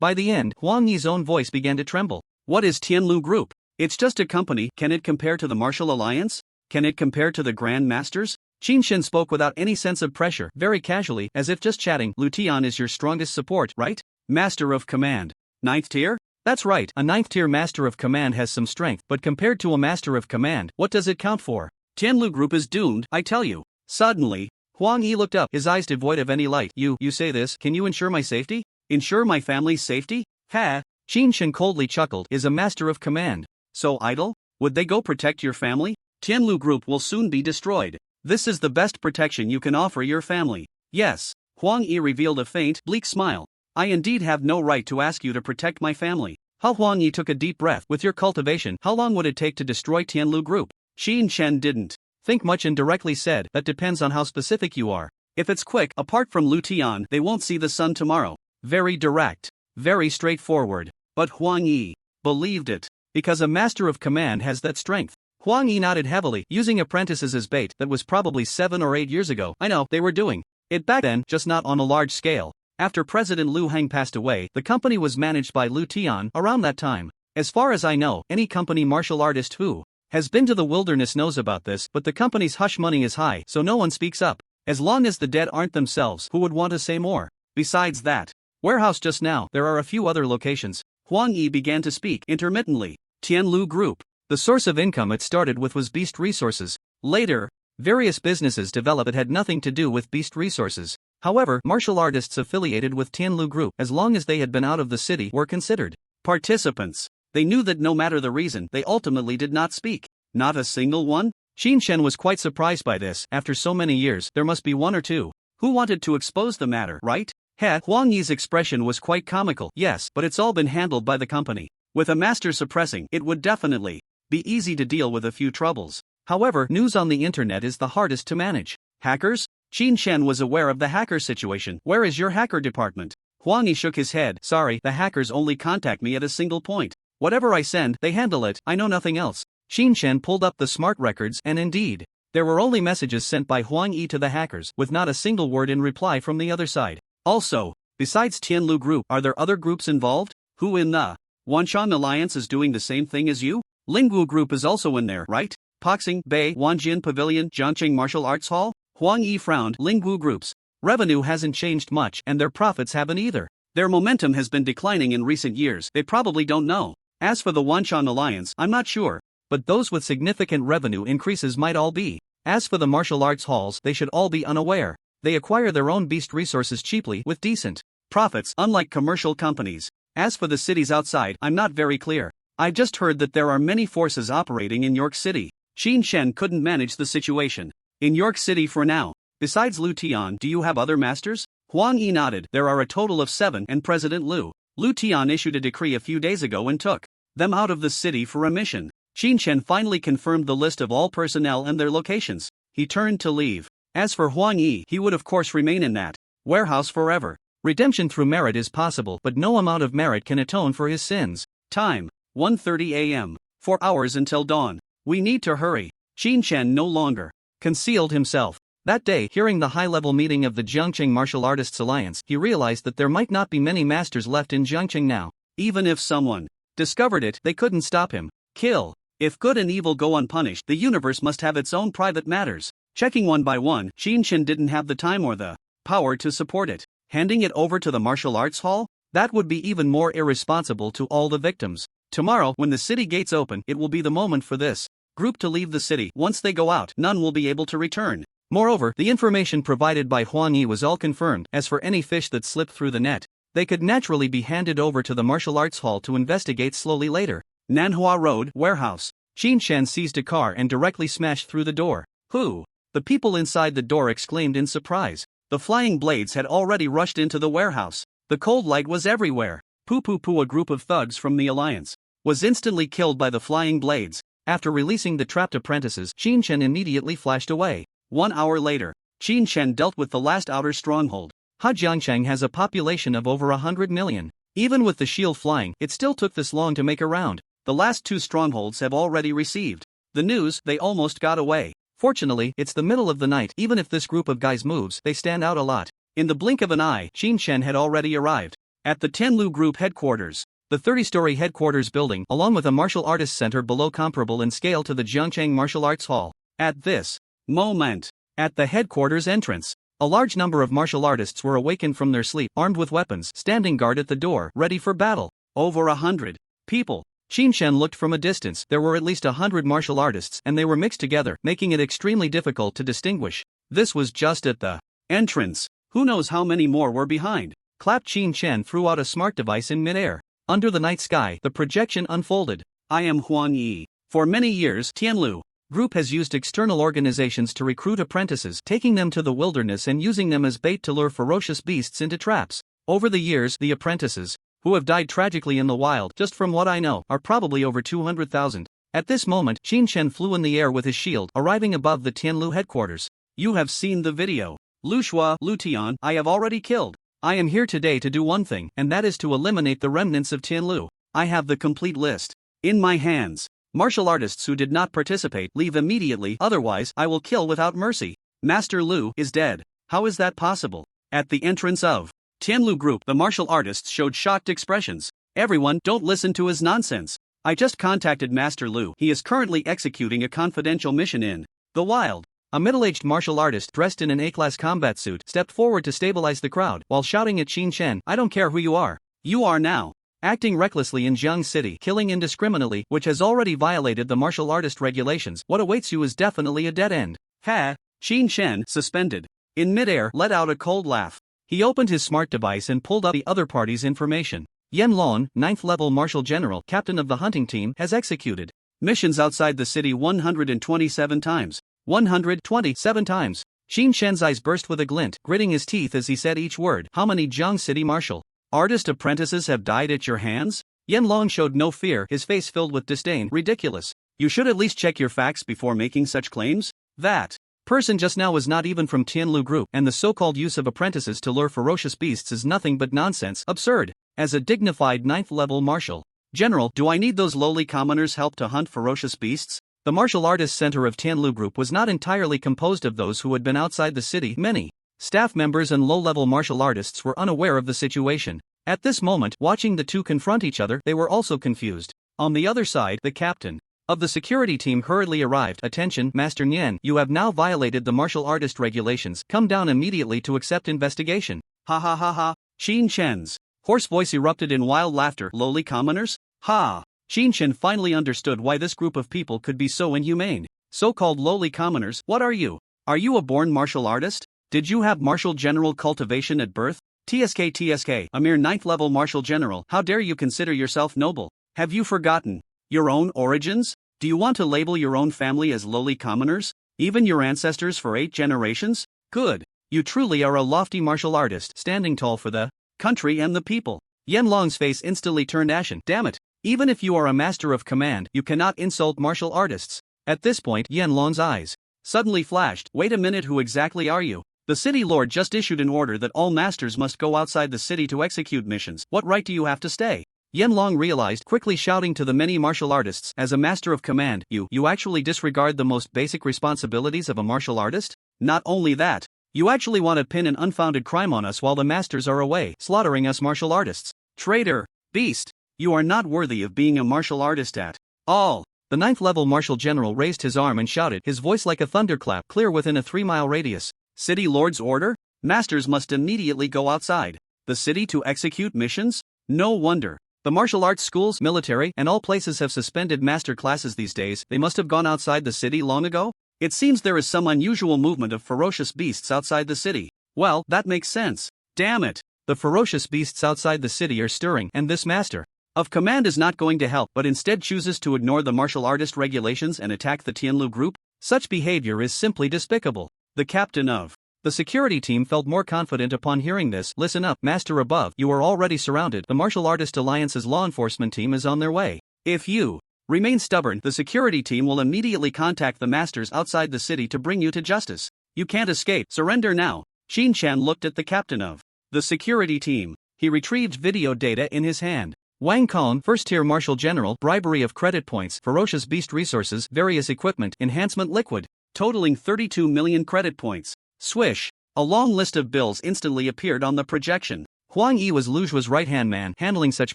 By the end, Huang Yi's own voice began to tremble. What is Tianlu Group? It's just a company. Can it compare to the Martial Alliance? Can it compare to the Grand Masters? Qin Shen spoke without any sense of pressure, very casually, as if just chatting. Lu Tian is your strongest support, right? Master of Command. 9th tier? That's right, a 9th tier Master of Command has some strength, but compared to a Master of Command, what does it count for? Tianlu Group is doomed, I tell you. Suddenly, Huang Yi looked up, his eyes devoid of any light. You say this, can you ensure my safety? Ensure my family's safety? Ha! Qin Shen coldly chuckled, is a Master of Command so idle? Would they go protect your family? Tianlu Group will soon be destroyed. This is the best protection you can offer your family. Yes. Huang Yi revealed a faint, bleak smile. I indeed have no right to ask you to protect my family. Huang Yi took a deep breath. With your cultivation, how long would it take to destroy Tianlu Group? Qin Shen didn't think much and directly said, that depends on how specific you are. If it's quick, apart from Lu Tian, they won't see the sun tomorrow. Very direct. Very straightforward. But Huang Yi believed it. Because a Master of Command has that strength. Huang Yi nodded heavily, using apprentices as bait. That was probably 7 or 8 years ago. I know, they were doing it back then, just not on a large scale. After President Lu Heng passed away, the company was managed by Lu Tian around that time. As far as I know, any company martial artist who has been to the wilderness knows about this, but the company's hush money is high, so no one speaks up. As long as the dead aren't themselves, who would want to say more? Besides that warehouse just now, there are a few other locations. Huang Yi began to speak intermittently. Tianlu Group. The source of income it started with was beast resources. Later, various businesses developed that had nothing to do with beast resources. However, martial artists affiliated with Tianlu Group, as long as they had been out of the city, were considered participants. They knew that no matter the reason, they ultimately did not speak. Not a single one? Qin Shen was quite surprised by this. After so many years, there must be 1 or 2 who wanted to expose the matter, right? Huang Yi's expression was quite comical. Yes, but it's all been handled by the company. With a master suppressing, it would definitely be easy to deal with a few troubles. However, news on the internet is the hardest to manage. Hackers? Qin Shen was aware of the hacker situation. Where is your hacker department? Huang Yi shook his head. Sorry, the hackers only contact me at a single point. Whatever I send, they handle it, I know nothing else. Qin Shen pulled up the smart records, and indeed, there were only messages sent by Huang Yi to the hackers, with not a single word in reply from the other side. Also, besides Tianlu Group, are there other groups involved? Who in the Wanshan Alliance is doing the same thing as you? Lingwu Group is also in there, right? Poxing, Bay, Wanjian Pavilion, Jiangqing Martial Arts Hall? Huang Yi frowned. Lingwu Group's revenue hasn't changed much, and their profits haven't either. Their momentum has been declining in recent years. They probably don't know. As for the Wanshan Alliance, I'm not sure, but those with significant revenue increases might all be. As for the martial arts halls, they should all be unaware. They acquire their own beast resources cheaply with decent profits, unlike commercial companies. As for the cities outside, I'm not very clear. I just heard that there are many forces operating in York City. Qin Shen couldn't manage the situation. In York City for now. Besides Lu Tian, do you have other masters? Huang Yi nodded. There are a total of 7, and President Lu Tian issued a decree a few days ago and took them out of the city for a mission. Qin Shen finally confirmed the list of all personnel and their locations. He turned to leave. As for Huang Yi, he would of course remain in that warehouse forever. Redemption through merit is possible, but no amount of merit can atone for his sins. Time: 1:30 a.m. 4 hours until dawn. We need to hurry. Qin Shen no longer concealed himself. That day, hearing the high-level meeting of the Jiangqing Martial Artists Alliance, he realized that there might not be many masters left in Jiangqing now. Even if someone discovered it, they couldn't stop him. Kill. If good and evil go unpunished, the universe must have its own private matters. Checking one by one, Qin Shen didn't have the time or the power to support it. Handing it over to the martial arts hall? That would be even more irresponsible to all the victims. Tomorrow, when the city gates open, it will be the moment for this group to leave the city. Once they go out, none will be able to return. Moreover, the information provided by Huang Yi was all confirmed. As for any fish that slipped through the net, they could naturally be handed over to the martial arts hall to investigate slowly later. Manhwa Road, warehouse. Qin Shen seized a car and directly smashed through the door. Who? The people inside the door exclaimed in surprise. The flying blades had already rushed into the warehouse. The cold light was everywhere. A group of thugs from the Alliance, was instantly killed by the flying blades. After releasing the trapped apprentices, Qin Shen immediately flashed away. 1 hour later, Qin Shen dealt with the last outer stronghold. Hejiangshang has a population of over 100 million. Even with the shield flying, it still took this long to make a round. The last 2 strongholds have already received the news. They almost got away. Fortunately, it's the middle of the night. Even if this group of guys moves, they stand out a lot. In the blink of an eye, Qin Shen had already arrived at the Tianlu Group headquarters. The 30-story headquarters building, along with a martial artist center below, comparable in scale to the Jiangchang Martial Arts Hall. At this moment, at the headquarters entrance, a large number of martial artists were awakened from their sleep, armed with weapons, standing guard at the door, ready for battle. Over 100 people. Qin Shen looked from a distance. There were at least 100 martial artists, and they were mixed together, making it extremely difficult to distinguish. This was just at the entrance. Who knows how many more were behind? Clapped. Qin Shen threw out a smart device in midair. Under the night sky, the projection unfolded. I am Huan Yi. For many years, Tianlu Group has used external organizations to recruit apprentices, taking them to the wilderness and using them as bait to lure ferocious beasts into traps. Over the years, the apprentices, who have died tragically in the wild, just from what I know, are probably over 200,000. At this moment, Qin Shen flew in the air with his shield, arriving above the Tianlu headquarters. You have seen the video. Lu Shua, Lu Tian, I have already killed. I am here today to do one thing, and that is to eliminate the remnants of Tianlu. I have the complete list in my hands. Martial artists who did not participate, leave immediately, otherwise I will kill without mercy. Master Lu is dead. How is that possible? At the entrance of Tianlu Group, the martial artists showed shocked expressions. Everyone, don't listen to his nonsense. I just contacted Master Lu. He is currently executing a confidential mission in the wild. A middle-aged martial artist dressed in an A-class combat suit stepped forward to stabilize the crowd while shouting at Qin Shen, I don't care who you are. You are now acting recklessly in Jiang City, killing indiscriminately, which has already violated the martial artist regulations. What awaits you is definitely a dead end. Ha! Qin Shen, suspended in midair, let out a cold laugh. He opened his smart device and pulled up the other party's information. Yan Long, 9th level martial general, captain of the hunting team, has executed missions outside the city 127 times. 127 times. Qin Shen's eyes burst with a glint, gritting his teeth as he said each word. How many Jiang City martial artist apprentices have died at your hands? Yan Long showed no fear, his face filled with disdain. Ridiculous. You should at least check your facts before making such claims. That person just now was not even from Tianlu Group, and the so-called use of apprentices to lure ferocious beasts is nothing but nonsense. Absurd. As a dignified 9th level martial general, do I need those lowly commoners' help to hunt ferocious beasts? The martial artists center of Tianlu Group was not entirely composed of those who had been outside the city. Many staff members and low-level martial artists were unaware of the situation. At this moment, watching the two confront each other, they were also confused. On the other side, the captain of the security team hurriedly arrived. Attention, Master Nian, you have now violated the martial artist regulations. Come down immediately to accept investigation. Ha ha ha ha. Qin Shen's hoarse voice erupted in wild laughter. Lowly commoners? Ha! Qin Shen finally understood why this group of people could be so inhumane. So-called lowly commoners, what are you? Are you a born martial artist? Did you have martial general cultivation at birth? TSK, a mere 9th level martial general, how dare you consider yourself noble? Have you forgotten your own origins? Do you want to label your own family as lowly commoners? Even your ancestors for 8 generations? Good. You truly are a lofty martial artist, standing tall for the country and the people. Yan Long's face instantly turned ashen. Damn it. Even if you are a master of command, you cannot insult martial artists. At this point, Yan Long's eyes suddenly flashed. Wait a minute, who exactly are you? The city lord just issued an order that all masters must go outside the city to execute missions. What right do you have to stay? Yan Long realized, quickly shouting to the many martial artists, as a master of command, you actually disregard the most basic responsibilities of a martial artist? Not only that, you actually want to pin an unfounded crime on us while the masters are away, slaughtering us martial artists. Traitor! Beast! You are not worthy of being a martial artist at all. The 9th level martial general raised his arm and shouted, his voice like a thunderclap, clear within a 3-mile radius. City lord's order? Masters must immediately go outside the city to execute missions? No wonder. The martial arts schools, military, and all places have suspended master classes these days. They must have gone outside the city long ago? It seems there is some unusual movement of ferocious beasts outside the city. Well, that makes sense. Damn it. The ferocious beasts outside the city are stirring, and this master of command is not going to help, but instead chooses to ignore the martial artist regulations and attack the Tianlu Group? Such behavior is simply despicable. The captain of The security team felt more confident upon hearing this. Listen up, Master above, you are already surrounded. The Martial Artist Alliance's law enforcement team is on their way. If you remain stubborn, the security team will immediately contact the masters outside the city to bring you to justice. You can't escape, surrender now. Shin-chan looked at the captain of the security team. He retrieved video data in his hand. Wang Kong, first-tier martial general, bribery of credit points, ferocious beast resources, various equipment, enhancement liquid, totaling 32 million credit points. Swish! A long list of bills instantly appeared on the projection. Huang Yi was Lu Zhua's right-hand man, handling such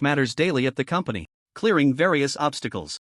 matters daily at the company, clearing various obstacles.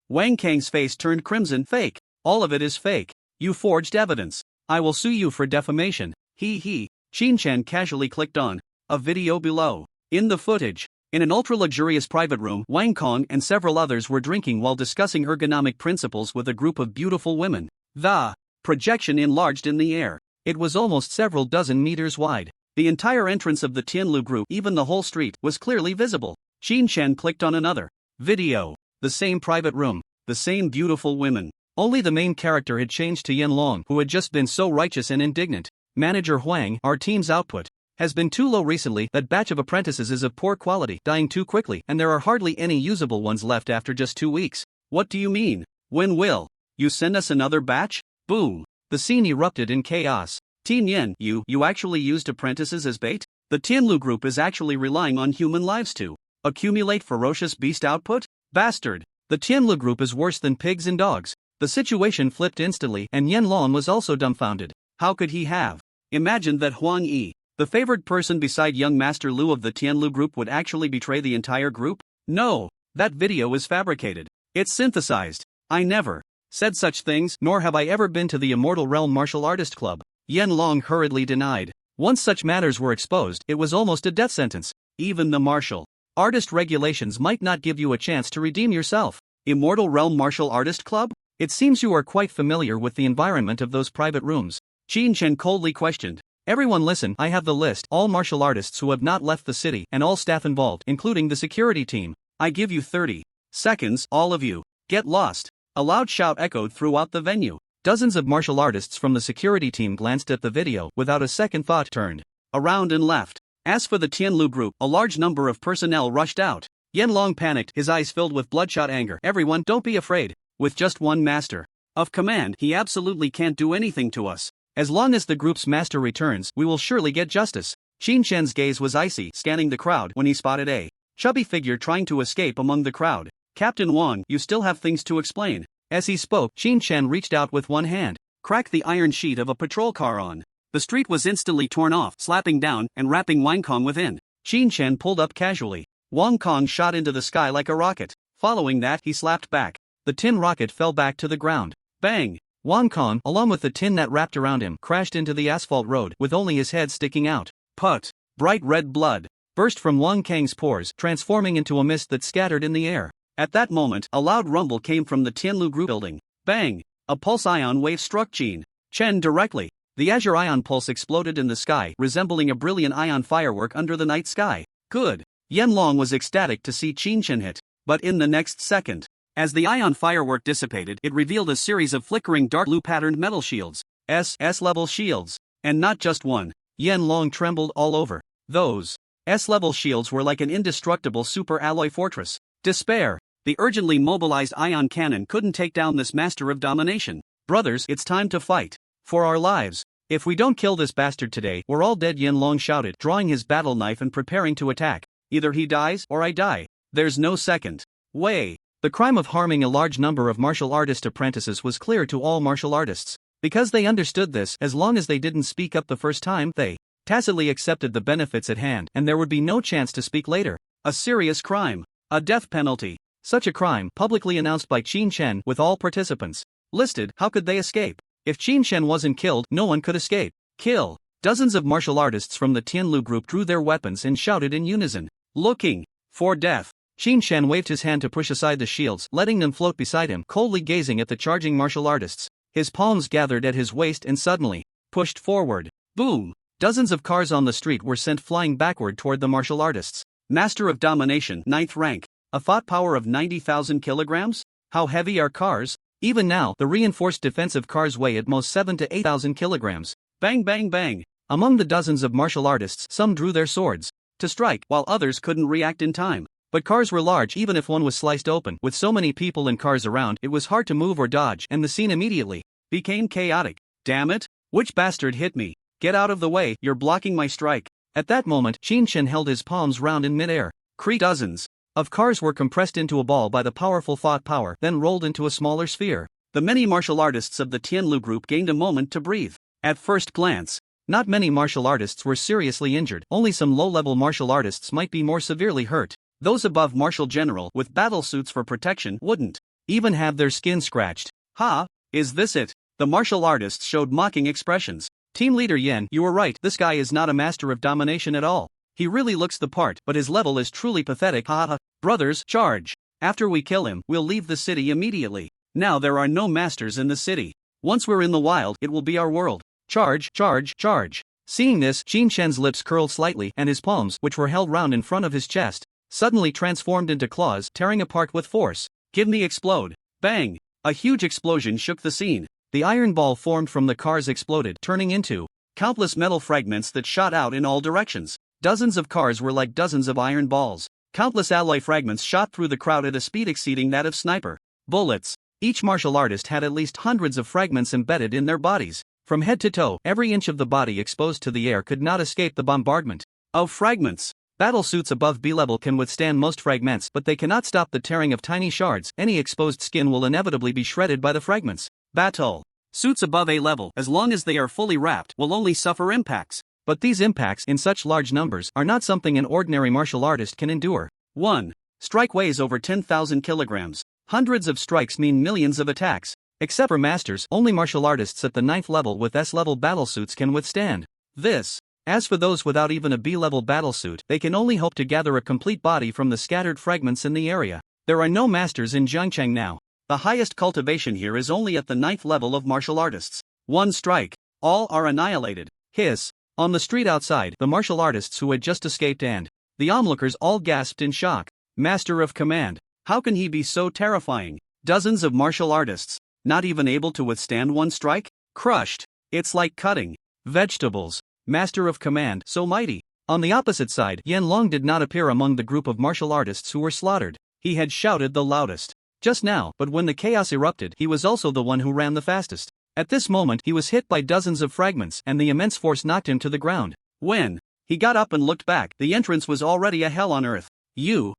Wang Kang's face turned crimson. Fake. All of it is fake. You forged evidence. I will sue you for defamation. Shin-chan casually clicked on a video below. In the footage, in an ultra-luxurious private room, Wang Kong and several others were drinking while discussing ergonomic principles with a group of beautiful women. The projection enlarged in the air. It was almost several dozen meters wide. The entire entrance of the Tianlu group, even the whole street, was clearly visible. Shin-chan clicked on another video. The same private room, the same beautiful women. Only the main character had changed to Yanlong, who had just been so righteous and indignant. Manager Huang, our team's output has been too low recently. That batch of apprentices is of poor quality, dying too quickly, and there are hardly any usable ones left after just 2 weeks. What do you mean? When will you send us another batch? Boom! The scene erupted in chaos. Teen Yen, you actually used apprentices as bait? The Tianlu group is actually relying on human lives to accumulate ferocious beast output? Bastard! The Tianlu group is worse than pigs and dogs. The situation flipped instantly, and Yanlong was also dumbfounded. How could he have imagined that Huang Yi, the favored person beside young Master Lu of the Tianlu group, would actually betray the entire group? No, that video is fabricated. It's synthesized. I never said such things, nor have I ever been to the Immortal Realm Martial Artist Club. Yanlong hurriedly denied. Once such matters were exposed, it was almost a death sentence. Even the martial artist regulations might not give you a chance to redeem yourself. Immortal Realm Martial Artist Club? It seems you are quite familiar with the environment of those private rooms. Shin-chan coldly questioned. Everyone listen, I have the list, all martial artists who have not left the city, and all staff involved, including the security team. I give you 30 seconds, all of you. Get lost. A loud shout echoed throughout the venue. Dozens of martial artists from the security team glanced at the video, without a second thought turned around and left. As for the Tianlu group, a large number of personnel rushed out. Yanlong panicked, his eyes filled with bloodshot anger. Everyone, don't be afraid. With just one master of command, he absolutely can't do anything to us. As long as the group's master returns, we will surely get justice. Shin-chan's gaze was icy, scanning the crowd when he spotted a chubby figure trying to escape among the crowd. Captain Wang, you still have things to explain. As he spoke, Shin-chan reached out with one hand, cracked the iron sheet of a patrol car on. The street was instantly torn off, slapping down and wrapping Wang Kong within. Shin-chan pulled up casually. Wang Kong shot into the sky like a rocket. Following that, he slapped back. The tin rocket fell back to the ground. Bang! Wang Kong, along with the tin net wrapped around him, crashed into the asphalt road with only his head sticking out. Put! Bright red blood burst from Wang Kang's pores, transforming into a mist that scattered in the air. At that moment, a loud rumble came from the Tianlu group building. Bang! A pulse ion wave struck Chen directly. The azure ion pulse exploded in the sky, resembling a brilliant ion firework under the night sky. Good! Yanlong was ecstatic to see Chen hit. But in the next second, as the ion firework dissipated, it revealed a series of flickering dark blue-patterned metal shields. S-level shields. And not just one. Yanlong trembled all over. Those S-level shields were like an indestructible super alloy fortress. Despair. The urgently mobilized ion cannon couldn't take down this master of domination. Brothers, it's time to fight. For our lives. If we don't kill this bastard today, we're all dead, Yanlong shouted, drawing his battle knife and preparing to attack. Either he dies, or I die. There's no second way. The crime of harming a large number of martial artist apprentices was clear to all martial artists. Because they understood this, as long as they didn't speak up the first time, they tacitly accepted the benefits at hand, and there would be no chance to speak later. A serious crime. A death penalty. Such a crime, publicly announced by Chen, with all participants listed, how could they escape? If Chen wasn't killed, no one could escape. Kill. Dozens of martial artists from the Tianlu group drew their weapons and shouted in unison. Looking for death. Chen waved his hand to push aside the shields, letting them float beside him, coldly gazing at the charging martial artists. His palms gathered at his waist and suddenly pushed forward. Boom! Dozens of cars on the street were sent flying backward toward the martial artists. Master of Domination, 9th rank. A thought power of 90,000 kilograms? How heavy are cars? Even now, the reinforced defensive cars weigh at most 7 to 8,000 kilograms. Bang bang bang. Among the dozens of martial artists, some drew their swords to strike, while others couldn't react in time. But cars were large even if one was sliced open. With so many people and cars around, it was hard to move or dodge, and the scene immediately became chaotic. Damn it! Which bastard hit me? Get out of the way, you're blocking my strike. At that moment, Shin held his palms round in midair. Dozens of cars were compressed into a ball by the powerful thought power, then rolled into a smaller sphere. The many martial artists of the Tianlu group gained a moment to breathe. At first glance, not many martial artists were seriously injured. Only some low-level martial artists might be more severely hurt. Those above martial general with battle suits for protection wouldn't even have their skin scratched. Ha! Is this it? The martial artists showed mocking expressions. Team leader Yen, you were right, this guy is not a master of domination at all. He really looks the part, but his level is truly pathetic. Ha. Brothers, charge. After we kill him, we'll leave the city immediately. Now there are no masters in the city. Once we're in the wild, it will be our world. Charge, charge, charge. Seeing this, Shen's lips curled slightly, and his palms, which were held round in front of his chest, suddenly transformed into claws, tearing apart with force. Give me explode. Bang! A huge explosion shook the scene. The iron ball formed from the cars exploded, turning into countless metal fragments that shot out in all directions. Dozens of cars were like dozens of iron balls. Countless alloy fragments shot through the crowd at a speed exceeding that of sniper bullets. Each martial artist had at least hundreds of fragments embedded in their bodies. From head to toe, every inch of the body exposed to the air could not escape the bombardment of fragments. Battle suits above B-level can withstand most fragments, but they cannot stop the tearing of tiny shards. Any exposed skin will inevitably be shredded by the fragments. Battle suits above A-level, as long as they are fully wrapped, will only suffer impacts. But these impacts, in such large numbers, are not something an ordinary martial artist can endure. 1. Strike weighs over 10,000 kilograms. Hundreds of strikes mean millions of attacks. Except for masters, only martial artists at the 9th level with S-level battlesuits can withstand this. As for those without even a B-level battlesuit, they can only hope to gather a complete body from the scattered fragments in the area. There are no masters in Zhangcheng now. The highest cultivation here is only at the 9th level of martial artists. One strike. All are annihilated. Hiss. On the street outside, the martial artists who had just escaped and the onlookers all gasped in shock. Master of command. How can he be so terrifying? Dozens of martial artists, not even able to withstand one strike? Crushed. It's like cutting vegetables. Master of command, so mighty. On the opposite side, Yen Long did not appear among the group of martial artists who were slaughtered. He had shouted the loudest just now, but when the chaos erupted, he was also the one who ran the fastest. At this moment, he was hit by dozens of fragments, and the immense force knocked him to the ground. When he got up and looked back, the entrance was already a hell on earth. Yen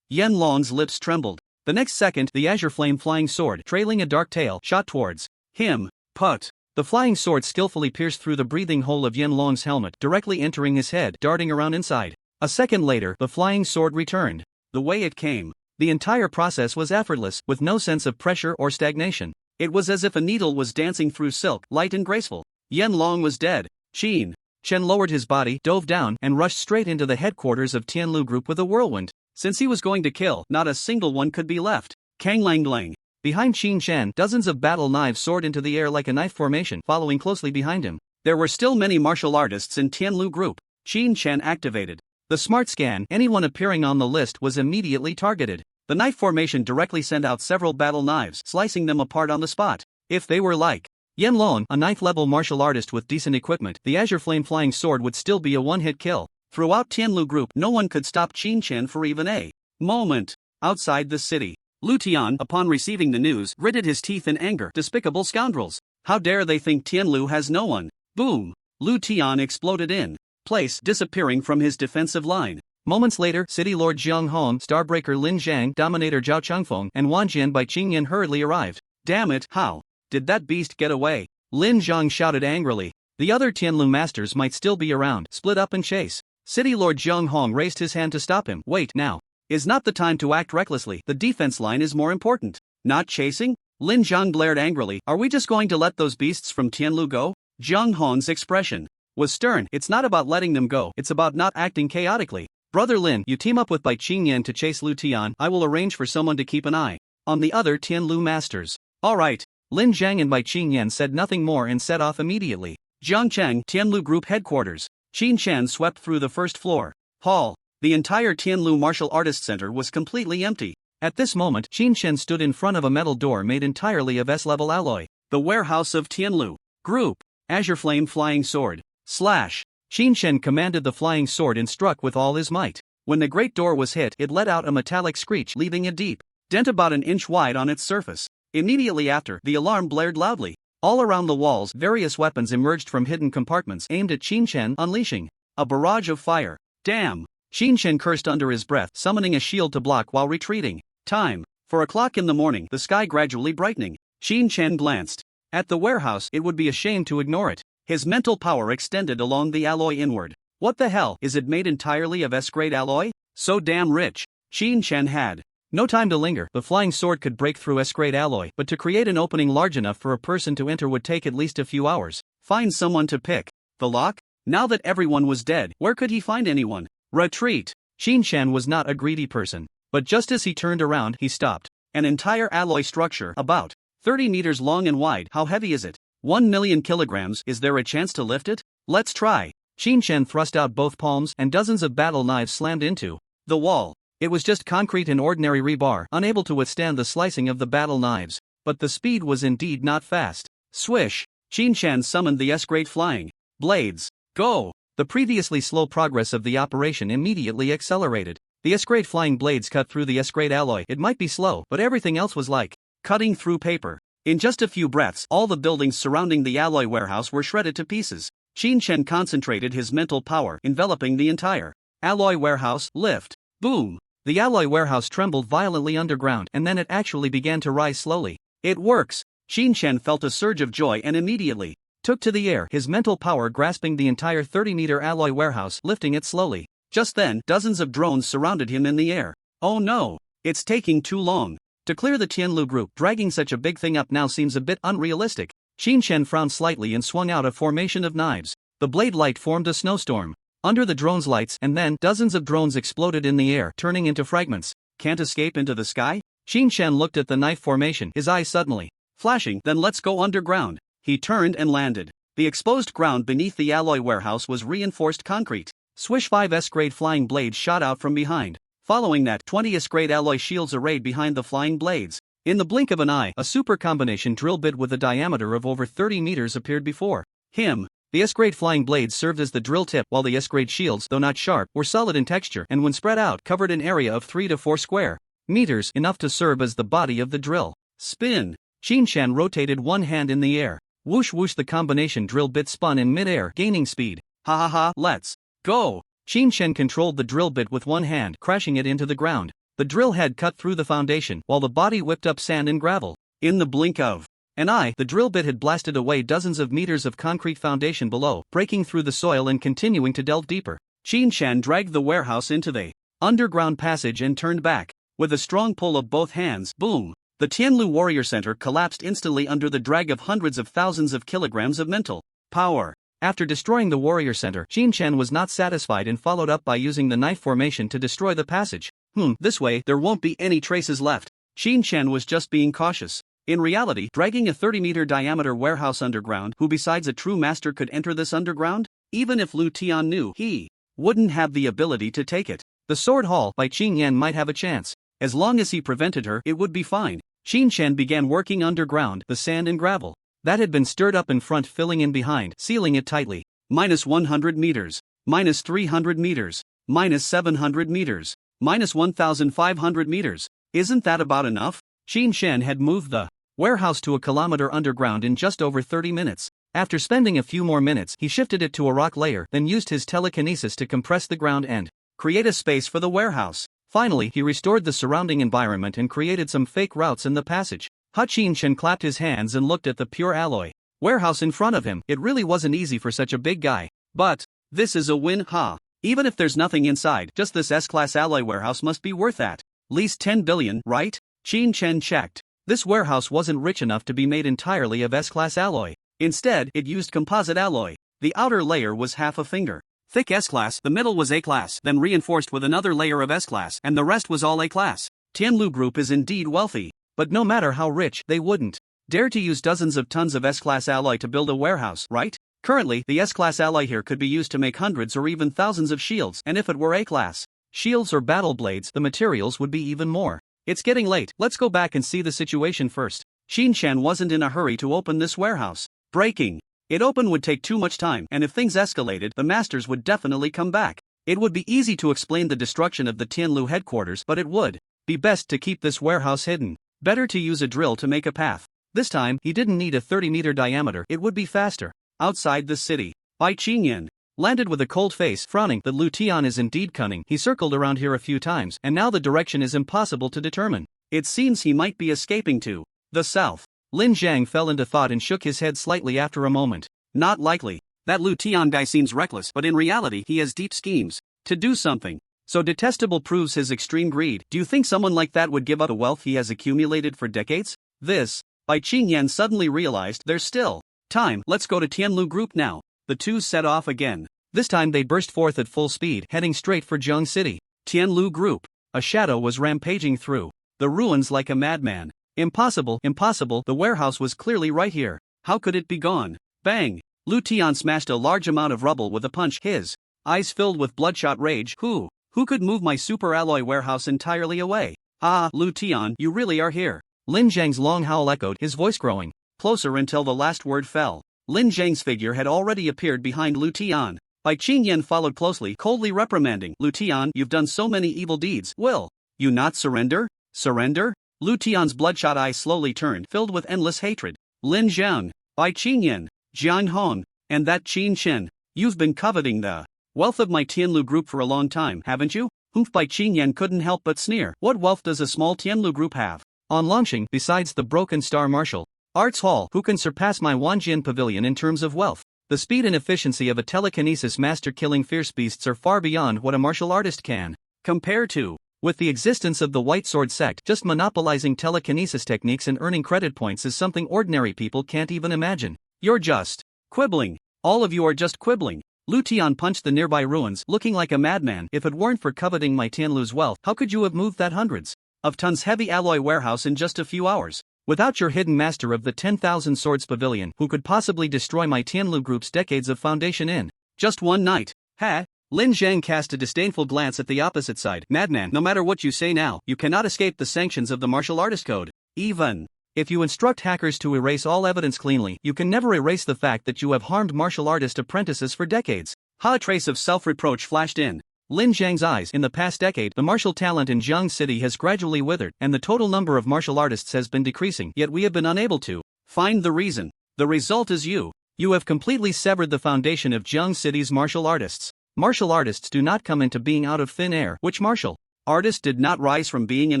Long's lips trembled. The next second, the azure flame flying sword, trailing a dark tail, shot towards him. Put. The flying sword skillfully pierced through the breathing hole of Yen Long's helmet, directly entering his head, darting around inside. A second later, the flying sword returned the way it came. The entire process was effortless, with no sense of pressure or stagnation. It was as if a needle was dancing through silk, light and graceful. Yen Long was dead. Shen lowered his body, dove down, and rushed straight into the headquarters of Tianlu Group with a whirlwind. Since he was going to kill, not a single one could be left. Kang Lang Lang. Behind Shen, dozens of battle knives soared into the air like a knife formation, following closely behind him. There were still many martial artists in Tianlu Group. Shen activated the smart scan. Anyone appearing on the list was immediately targeted. The knife formation directly sent out several battle knives, slicing them apart on the spot. If they were like Yen Long, a 9th level martial artist with decent equipment, the azure flame flying sword would still be a one-hit kill. Throughout Tianlu Group, no one could stop Shen for even a moment. Outside the city, Lu Tian, upon receiving the news, gritted his teeth in anger. Despicable scoundrels! How dare they think Tianlu has no one? Boom! Lu Tian exploded in place, disappearing from his defensive line. Moments later, City Lord Jiang Hong, Starbreaker Lin Zhang, Dominator Zhao Changfeng, and Wan Jian by Qing Yin hurriedly arrived. Damn it, how did that beast get away? Lin Zhang shouted angrily. The other Tianlu masters might still be around, split up and chase. City Lord Jiang Hong raised his hand to stop him. Wait, now is not the time to act recklessly. The defense line is more important. Not chasing? Lin Zhang blared angrily. Are we just going to let those beasts from Tianlu go? Jiang Hong's expression was stern. It's not about letting them go, it's about not acting chaotically. Brother Lin, you team up with Bai Qingyan to chase Lu Tian. I will arrange for someone to keep an eye on the other Tianlu masters. Alright. Lin Zhang and Bai Qingyan said nothing more and set off immediately. Jiangcheng, Tianlu Group headquarters. Qin Shan swept through the first floor hall. The entire Tianlu Martial Artist Center was completely empty. At this moment, Qin Shan stood in front of a metal door made entirely of S-level alloy. The warehouse of Tianlu Group. Azure Flame Flying Sword. Slash. Shinshen commanded the flying sword and struck with all his might. When the great door was hit, it let out a metallic screech, leaving a deep dent about an inch wide on its surface. Immediately after, the alarm blared loudly. All around the walls, various weapons emerged from hidden compartments aimed at Shinshen, unleashing a barrage of fire. Damn! Shinshen cursed under his breath, summoning a shield to block while retreating. Time. 4 o'clock in the morning, the sky gradually brightening. Shinshen glanced at the warehouse. It would be a shame to ignore it. His mental power extended along the alloy inward. What the hell, is it made entirely of S-grade alloy? So damn rich. Shinshen had no time to linger. The flying sword could break through S-grade alloy, but to create an opening large enough for a person to enter would take at least a few hours. Find someone to pick the lock? Now that everyone was dead, where could he find anyone? Retreat. Shinshen was not a greedy person. But just as he turned around, he stopped. An entire alloy structure, about 30 meters long and wide. How heavy is it? 1 million kilograms. Is there a chance to lift it? Let's try. Shinshen thrust out both palms and dozens of battle knives slammed into the wall. It was just concrete and ordinary rebar, unable to withstand the slicing of the battle knives. But the speed was indeed not fast. Swish. Shinshen summoned the S-grade flying blades. Go! The previously slow progress of the operation immediately accelerated. The S-grade flying blades cut through the S-grade alloy. It might be slow, but everything else was like cutting through paper. In just a few breaths, all the buildings surrounding the alloy warehouse were shredded to pieces. Shinshen concentrated his mental power, enveloping the entire alloy warehouse. Lift. Boom. The alloy warehouse trembled violently underground, and then it actually began to rise slowly. It works. Shinshen felt a surge of joy and immediately took to the air, his mental power grasping the entire 30-meter alloy warehouse, lifting it slowly. Just then, dozens of drones surrounded him in the air. Oh no! It's taking too long to clear the Tianlu group. Dragging such a big thing up now seems a bit unrealistic. Shinshen frowned slightly and swung out a formation of knives. The blade light formed a snowstorm under the drone's lights, and then dozens of drones exploded in the air, turning into fragments. Can't escape into the sky? Shinshen looked at the knife formation, his eyes suddenly flashing. Then let's go underground. He turned and landed. The exposed ground beneath the alloy warehouse was reinforced concrete. Swish. 5 S-grade flying blades shot out from behind. Following that, 20 S-grade alloy shields arrayed behind the flying blades. In the blink of an eye, a super combination drill bit with a diameter of over 30 meters appeared before him. The S-grade flying blades served as the drill tip, while the S-grade shields, though not sharp, were solid in texture and when spread out, covered an area of 3 to 4 square meters, enough to serve as the body of the drill. Spin. Shinshen rotated one hand in the air. Whoosh whoosh. The combination drill bit spun in mid-air, gaining speed. Ha ha ha, let's go! Shinshen controlled the drill bit with one hand, crashing it into the ground. The drill head cut through the foundation, while the body whipped up sand and gravel. In the blink of an eye, the drill bit had blasted away dozens of meters of concrete foundation below, breaking through the soil and continuing to delve deeper. Shinshen dragged the warehouse into the underground passage and turned back. With a strong pull of both hands, boom! The Tianlu Warrior Center collapsed instantly under the drag of hundreds of thousands of kilograms of mental power. After destroying the Warrior Center, Shinshen was not satisfied and followed up by using the knife formation to destroy the passage. This way, there won't be any traces left. Shinshen was just being cautious. In reality, dragging a 30-meter diameter warehouse underground, who besides a true master could enter this underground? Even if Lu Tian knew, he wouldn't have the ability to take it. The sword hall by Qing Yan might have a chance. As long as he prevented her, it would be fine. Shinshen began working underground, the sand and gravel that had been stirred up in front filling in behind, sealing it tightly. Minus 100 meters. Minus 300 meters. Minus 700 meters. Minus 1,500 meters. Isn't that about enough? Shinshen had moved the warehouse to a kilometer underground in just over 30 minutes. After spending a few more minutes, he shifted it to a rock layer, then used his telekinesis to compress the ground and create a space for the warehouse. Finally, he restored the surrounding environment and created some fake routes in the passage. Shinshen clapped his hands and looked at the pure alloy warehouse in front of him. It really wasn't easy for such a big guy. But this is a win, huh? Even if there's nothing inside, just this S-class alloy warehouse must be worth at least 10 billion, right? Shinshen checked. This warehouse wasn't rich enough to be made entirely of S-class alloy. Instead, it used composite alloy. The outer layer was half a finger thick S-class, the middle was A-class, then reinforced with another layer of S-class, and the rest was all A-class. Tianlu Group is indeed wealthy. But no matter how rich, they wouldn't dare to use dozens of tons of S-class alloy to build a warehouse, right? Currently, the S-class alloy here could be used to make hundreds or even thousands of shields, and if it were A-class shields or battle blades, the materials would be even more. It's getting late, let's go back and see the situation first. Shinshen wasn't in a hurry to open this warehouse. Breaking. It open would take too much time, and if things escalated, the masters would definitely come back. It would be easy to explain the destruction of the Tianlu headquarters, but it would be best to keep this warehouse hidden. Better to use a drill to make a path. This time, he didn't need a 30-meter diameter, it would be faster. Outside the city, Bai Qingyan landed with a cold face, frowning that Lu Tian is indeed cunning. He circled around here a few times, and now the direction is impossible to determine. It seems he might be escaping to the south. Lin Zhang fell into thought and shook his head slightly after a moment. Not likely. That Lu Tian guy seems reckless, but in reality he has deep schemes to do something so detestable proves his extreme greed. Do you think someone like that would give up the wealth he has accumulated for decades? This, Bai Qingyan suddenly realized there's still time. Let's go to Tianlu Group now. The two set off again. This time they burst forth at full speed, heading straight for Zheng City. Tianlu Group. A shadow was rampaging through the ruins like a madman. Impossible, impossible, the warehouse was clearly right here. How could it be gone? Bang! Lu Tian smashed a large amount of rubble with a punch, his eyes filled with bloodshot rage. Who could move my super alloy warehouse entirely away? Ah, Lu Tian, you really are here. Lin Zhang's long howl echoed, his voice growing closer until the last word fell. Lin Zhang's figure had already appeared behind Lu Tian. Bai Qingyan followed closely, coldly reprimanding. Lu Tian, you've done so many evil deeds. Will you not surrender? Surrender? Lu Tian's bloodshot eyes slowly turned, filled with endless hatred. Lin Zhang, Bai Qingyan, Jian Hong, and that Qin Shen. You've been coveting the wealth of my Tianlu group for a long time, haven't you? Bai Qingyan couldn't help but sneer. What wealth does a small Tianlu group have? On Longxing, besides the broken star martial arts hall, who can surpass my Wanjian pavilion in terms of wealth? The speed and efficiency of a telekinesis master killing fierce beasts are far beyond what a martial artist can compare to. With the existence of the White Sword sect, just monopolizing telekinesis techniques and earning credit points is something ordinary people can't even imagine. You're just quibbling. All of you are just quibbling. Lu Tian punched the nearby ruins, looking like a madman. If it weren't for coveting my Tianlu's wealth, how could you have moved that hundreds of tons heavy alloy warehouse in just a few hours? Without your hidden master of the 10,000 swords pavilion, who could possibly destroy my Tianlu group's decades of foundation in just one night? Ha! Lin Zhang cast a disdainful glance at the opposite side. Madman, no matter what you say now, you cannot escape the sanctions of the martial artist code. Even if you instruct hackers to erase all evidence cleanly, you can never erase the fact that you have harmed martial artist apprentices for decades. A trace of self-reproach flashed in Lin Zhang's eyes. In the past decade, the martial talent in Zheng City has gradually withered, and the total number of martial artists has been decreasing, yet we have been unable to find the reason. The result is you. You have completely severed the foundation of Zheng City's martial artists. Martial artists do not come into being out of thin air. Which martial artist did not rise from being an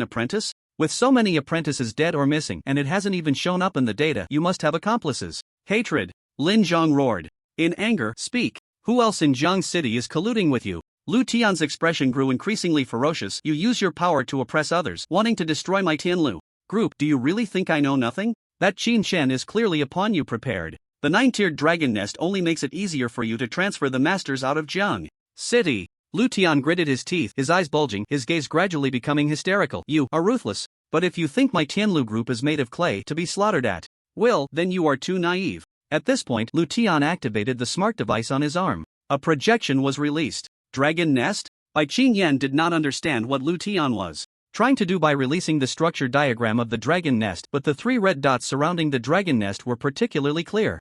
apprentice? With so many apprentices dead or missing, and it hasn't even shown up in the data, you must have accomplices. Hatred. Lin Zhang roared. In anger, speak. Who else in Zheng City is colluding with you? Lu Tian's expression grew increasingly ferocious. You use your power to oppress others, wanting to destroy my Tianlu group. Do you really think I know nothing? That Qin Shen is clearly upon you prepared. The 9-tiered dragon nest only makes it easier for you to transfer the masters out of Zheng City. Lu Tian gritted his teeth, his eyes bulging, his gaze gradually becoming hysterical. You are ruthless, but if you think my Tianlu group is made of clay to be slaughtered at will, then you are too naive. At this point, Lu Tian activated the smart device on his arm. A projection was released. Dragon nest? Bai Qingyan did not understand what Lu Tian was trying to do by releasing the structure diagram of the dragon nest, but the 3 red dots surrounding the dragon nest were particularly clear.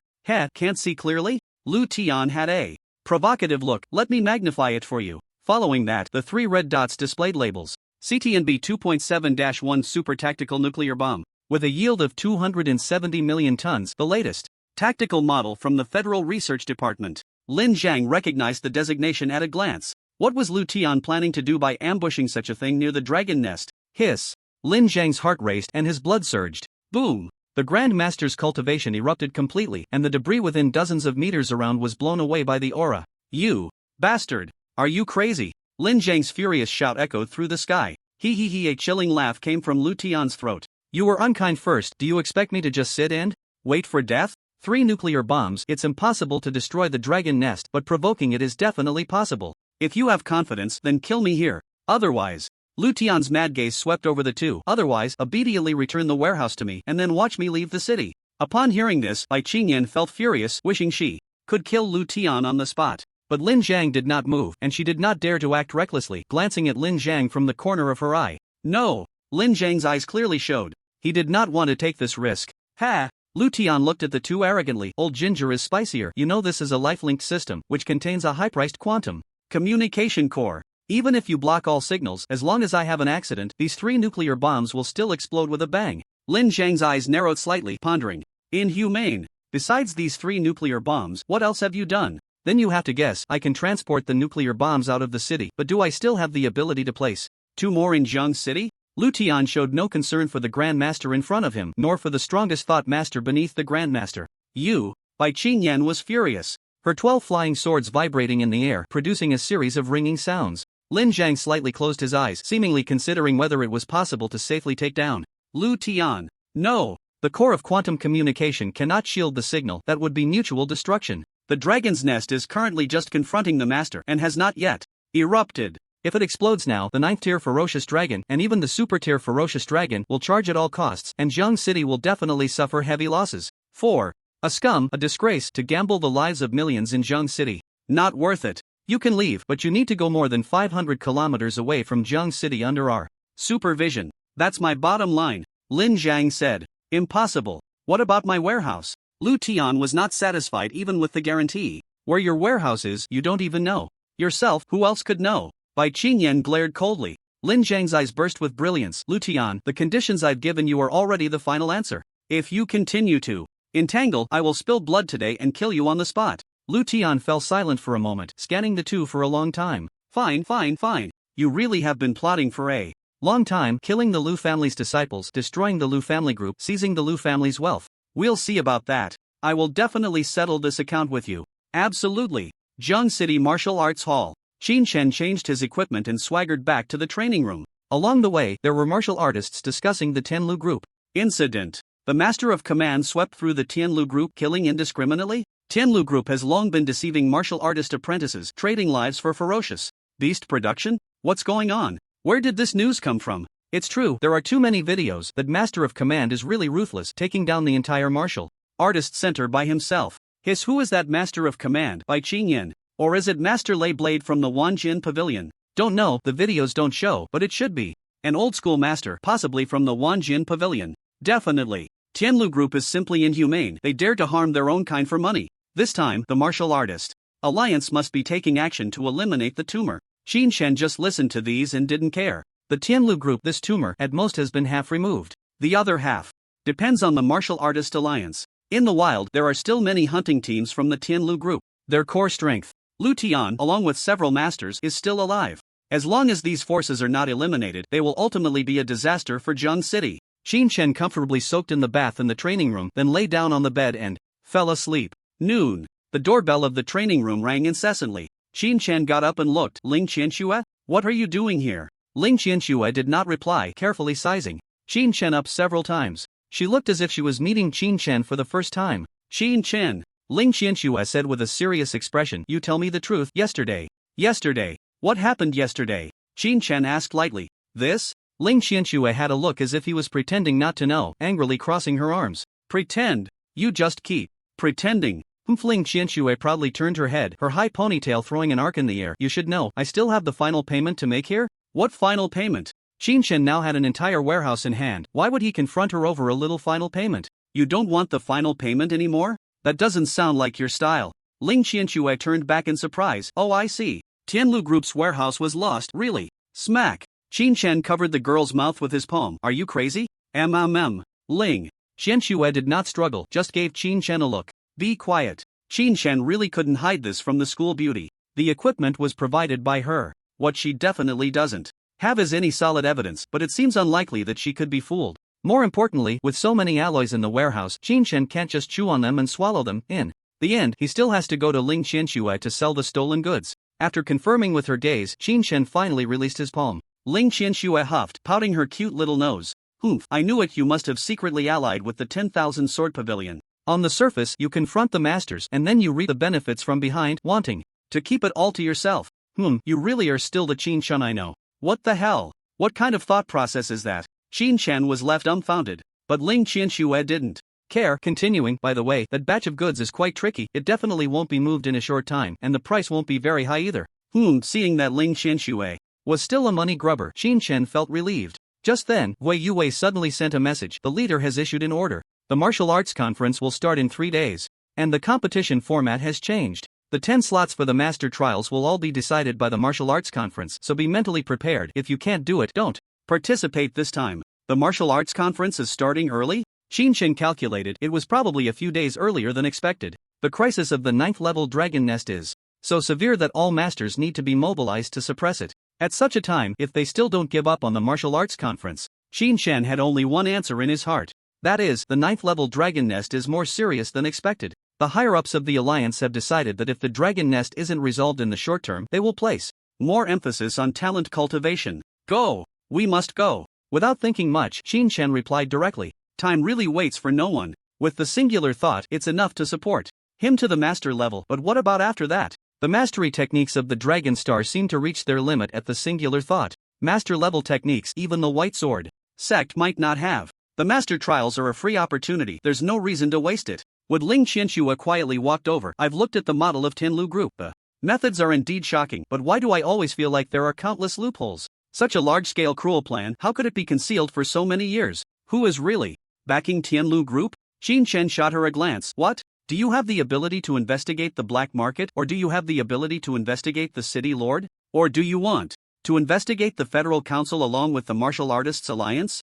Can't see clearly? Lu Tian had a provocative look. Let me magnify it for you. Following that, the 3 red dots displayed labels. CTNB 2.7-1 Super Tactical Nuclear Bomb. With a yield of 270 million tons, the latest tactical model from the Federal Research Department. Lin Zhang recognized the designation at a glance. What was Lu Tian planning to do by ambushing such a thing near the dragon nest? Hiss. Lin Zhang's heart raced and his blood surged. Boom. The Grand Master's cultivation erupted completely, and the debris within dozens of meters around was blown away by the aura. You bastard! Are you crazy? Lin Zhang's furious shout echoed through the sky. He, a chilling laugh came from Lu Tian's throat. You were unkind first. Do you expect me to just sit and wait for death? 3 nuclear bombs. It's impossible to destroy the dragon nest, but provoking it is definitely possible. If you have confidence, then kill me here. Otherwise, Lu Tian's mad gaze swept over the two. Otherwise, immediately return the warehouse to me and then watch me leave the city. Upon hearing this, Bai Qingyan felt furious, wishing she could kill Lu Tian on the spot. But Lin Zhang did not move, and she did not dare to act recklessly, glancing at Lin Zhang from the corner of her eye. No! Lin Zhang's eyes clearly showed. He did not want to take this risk. Ha! Lu Tian looked at the two arrogantly. Old Ginger is spicier. You know this is a life-linked system, which contains a high-priced quantum communication core. Even if you block all signals, as long as I have an accident, these 3 nuclear bombs will still explode with a bang. Lin Zhang's eyes narrowed slightly, pondering. Inhumane. Besides these 3 nuclear bombs, what else have you done? Then you have to guess. I can transport the nuclear bombs out of the city, but do I still have the ability to place 2 more in Zhang City? Lu Tian showed no concern for the Grand Master in front of him, nor for the strongest thought master beneath the Grand Master. You. Bai Qingyan was furious, her 12 flying swords vibrating in the air, producing a series of ringing sounds. Lin Zhang slightly closed his eyes, seemingly considering whether it was possible to safely take down Lu Tian. No. The core of quantum communication cannot shield the signal. That would be mutual destruction. The dragon's nest is currently just confronting the master and has not yet erupted. If it explodes now, the 9th tier ferocious dragon and even the super tier ferocious dragon will charge at all costs, and Zhang City will definitely suffer heavy losses. 4. A scum, a disgrace to gamble the lives of millions in Zhang City. Not worth it. You can leave, but you need to go more than 500 kilometers away from Zhang City under our supervision. That's my bottom line, Lin Zhang said. Impossible. What about my warehouse? Lu Tian was not satisfied even with the guarantee. Where your warehouse is, you don't even know. Yourself, who else could know? Bai Qingyan glared coldly. Lin Zhang's eyes burst with brilliance. Lu Tian, the conditions I've given you are already the final answer. If you continue to entangle, I will spill blood today and kill you on the spot. Lu Tian fell silent for a moment, scanning the two for a long time. Fine. You really have been plotting for a long time, killing the Lu family's disciples, destroying the Lu family group, seizing the Lu family's wealth. We'll see about that. I will definitely settle this account with you. Absolutely. Zhang City Martial Arts Hall. Qin Shen changed his equipment and swaggered back to the training room. Along the way, there were martial artists discussing the Tianlu group incident. The master of command swept through the Tianlu group, killing indiscriminately. Tianlu group has long been deceiving martial artist apprentices, trading lives for ferocious beast production. What's going on? Where did this news come from? It's true, there are too many videos that master of command is really ruthless, taking down the entire martial artist center by himself. Who is that master of command? Bai Qingyan? Or is it Master Lei Blade from the Wanjin Pavilion? Don't know, the videos don't show, but it should be an old school master, possibly from the Wanjin Pavilion. Definitely. Tianlu group is simply inhumane. They dare to harm their own kind for money. This time, the martial artist alliance must be taking action to eliminate the tumor. Qin Shen just listened to these and didn't care. The Tianlu group, this tumor at most has been half removed. The other half depends on the martial artist alliance. In the wild, there are still many hunting teams from the Tianlu group. Their core strength, Lu Tian, along with several masters, is still alive. As long as these forces are not eliminated, they will ultimately be a disaster for Zhang City. Qin Shen comfortably soaked in the bath in the training room, then lay down on the bed and fell asleep. Noon. The doorbell of the training room rang incessantly. Qin Shen got up and looked. Ling Qianxue? What are you doing here? Ling Qianxue did not reply, carefully sizing Qin Shen up several times. She looked as if she was meeting Qin Shen for the first time. Qin Shen. Ling Qianxue said with a serious expression, you tell me the truth. Yesterday. What happened yesterday? Qin Shen asked lightly. This? Ling Qianxue had a look as if he was pretending not to know, angrily crossing her arms. Pretend? You just keep pretending. Ling Qianxue proudly turned her head, her high ponytail throwing an arc in the air. You should know, I still have the final payment to make here? What final payment? Qin Shen now had an entire warehouse in hand. Why would he confront her over a little final payment? You don't want the final payment anymore? That doesn't sound like your style. Ling Qianxue turned back in surprise. Oh, I see. Tianlu Group's warehouse was lost. Really? Smack. Qin Shen covered the girl's mouth with his palm. Are you crazy? Ling Qianxue did not struggle, just gave Qin Shen a look. Be quiet. Qin Shen really couldn't hide this from the school beauty. The equipment was provided by her. What she definitely doesn't have is any solid evidence, but it seems unlikely that she could be fooled. More importantly, with so many alloys in the warehouse, Qin Shen can't just chew on them and swallow them. In the end, he still has to go to Ling Qianxue to sell the stolen goods. After confirming with her gaze, Qin Shen finally released his palm. Ling Qianxue huffed, pouting her cute little nose. Humph, I knew it, you must have secretly allied with the 10,000 Sword Pavilion. On the surface, you confront the masters and then you reap the benefits from behind, wanting to keep it all to yourself. You really are still the Qin Shen I know. What the hell? What kind of thought process is that? Qin Shen was left dumbfounded, but Ling Qianxue didn't care, continuing, by the way, that batch of goods is quite tricky, it definitely won't be moved in a short time, and the price won't be very high either. Seeing that Ling Qianxue was still a money grubber, Qin Shen felt relieved. Just then, Wei Yue suddenly sent a message, the leader has issued an order. The martial arts conference will start in 3 days. And the competition format has changed. The 10 slots for the master trials will all be decided by the martial arts conference, so be mentally prepared. If you can't do it, don't participate this time. The martial arts conference is starting early? Shinshin calculated it was probably a few days earlier than expected. The crisis of the 9th level dragon nest is so severe that all masters need to be mobilized to suppress it. At such a time, if they still don't give up on the martial arts conference, Shinshin had only one answer in his heart. That is, the 9th level dragon nest is more serious than expected. The higher-ups of the alliance have decided that if the dragon nest isn't resolved in the short term, they will place more emphasis on talent cultivation. Go! We must go! Without thinking much, Shinshin replied directly. Time really waits for no one. With the singular thought, it's enough to support him to the master level, but what about after that? The mastery techniques of the Dragon Star seem to reach their limit at the singular thought. Master level techniques even the White Sword sect might not have. The master trials are a free opportunity, there's no reason to waste it. Would Ling Qianxue quietly walked over. I've looked at the model of Tianlu Group. The methods are indeed shocking, but why do I always feel like there are countless loopholes? Such a large-scale cruel plan, how could it be concealed for so many years? Who is really backing Tianlu Group? Shinshin shot her a glance. What? Do you have the ability to investigate the black market, or do you have the ability to investigate the city lord? Or do you want to investigate the Federal Council along with the Martial Artists Alliance?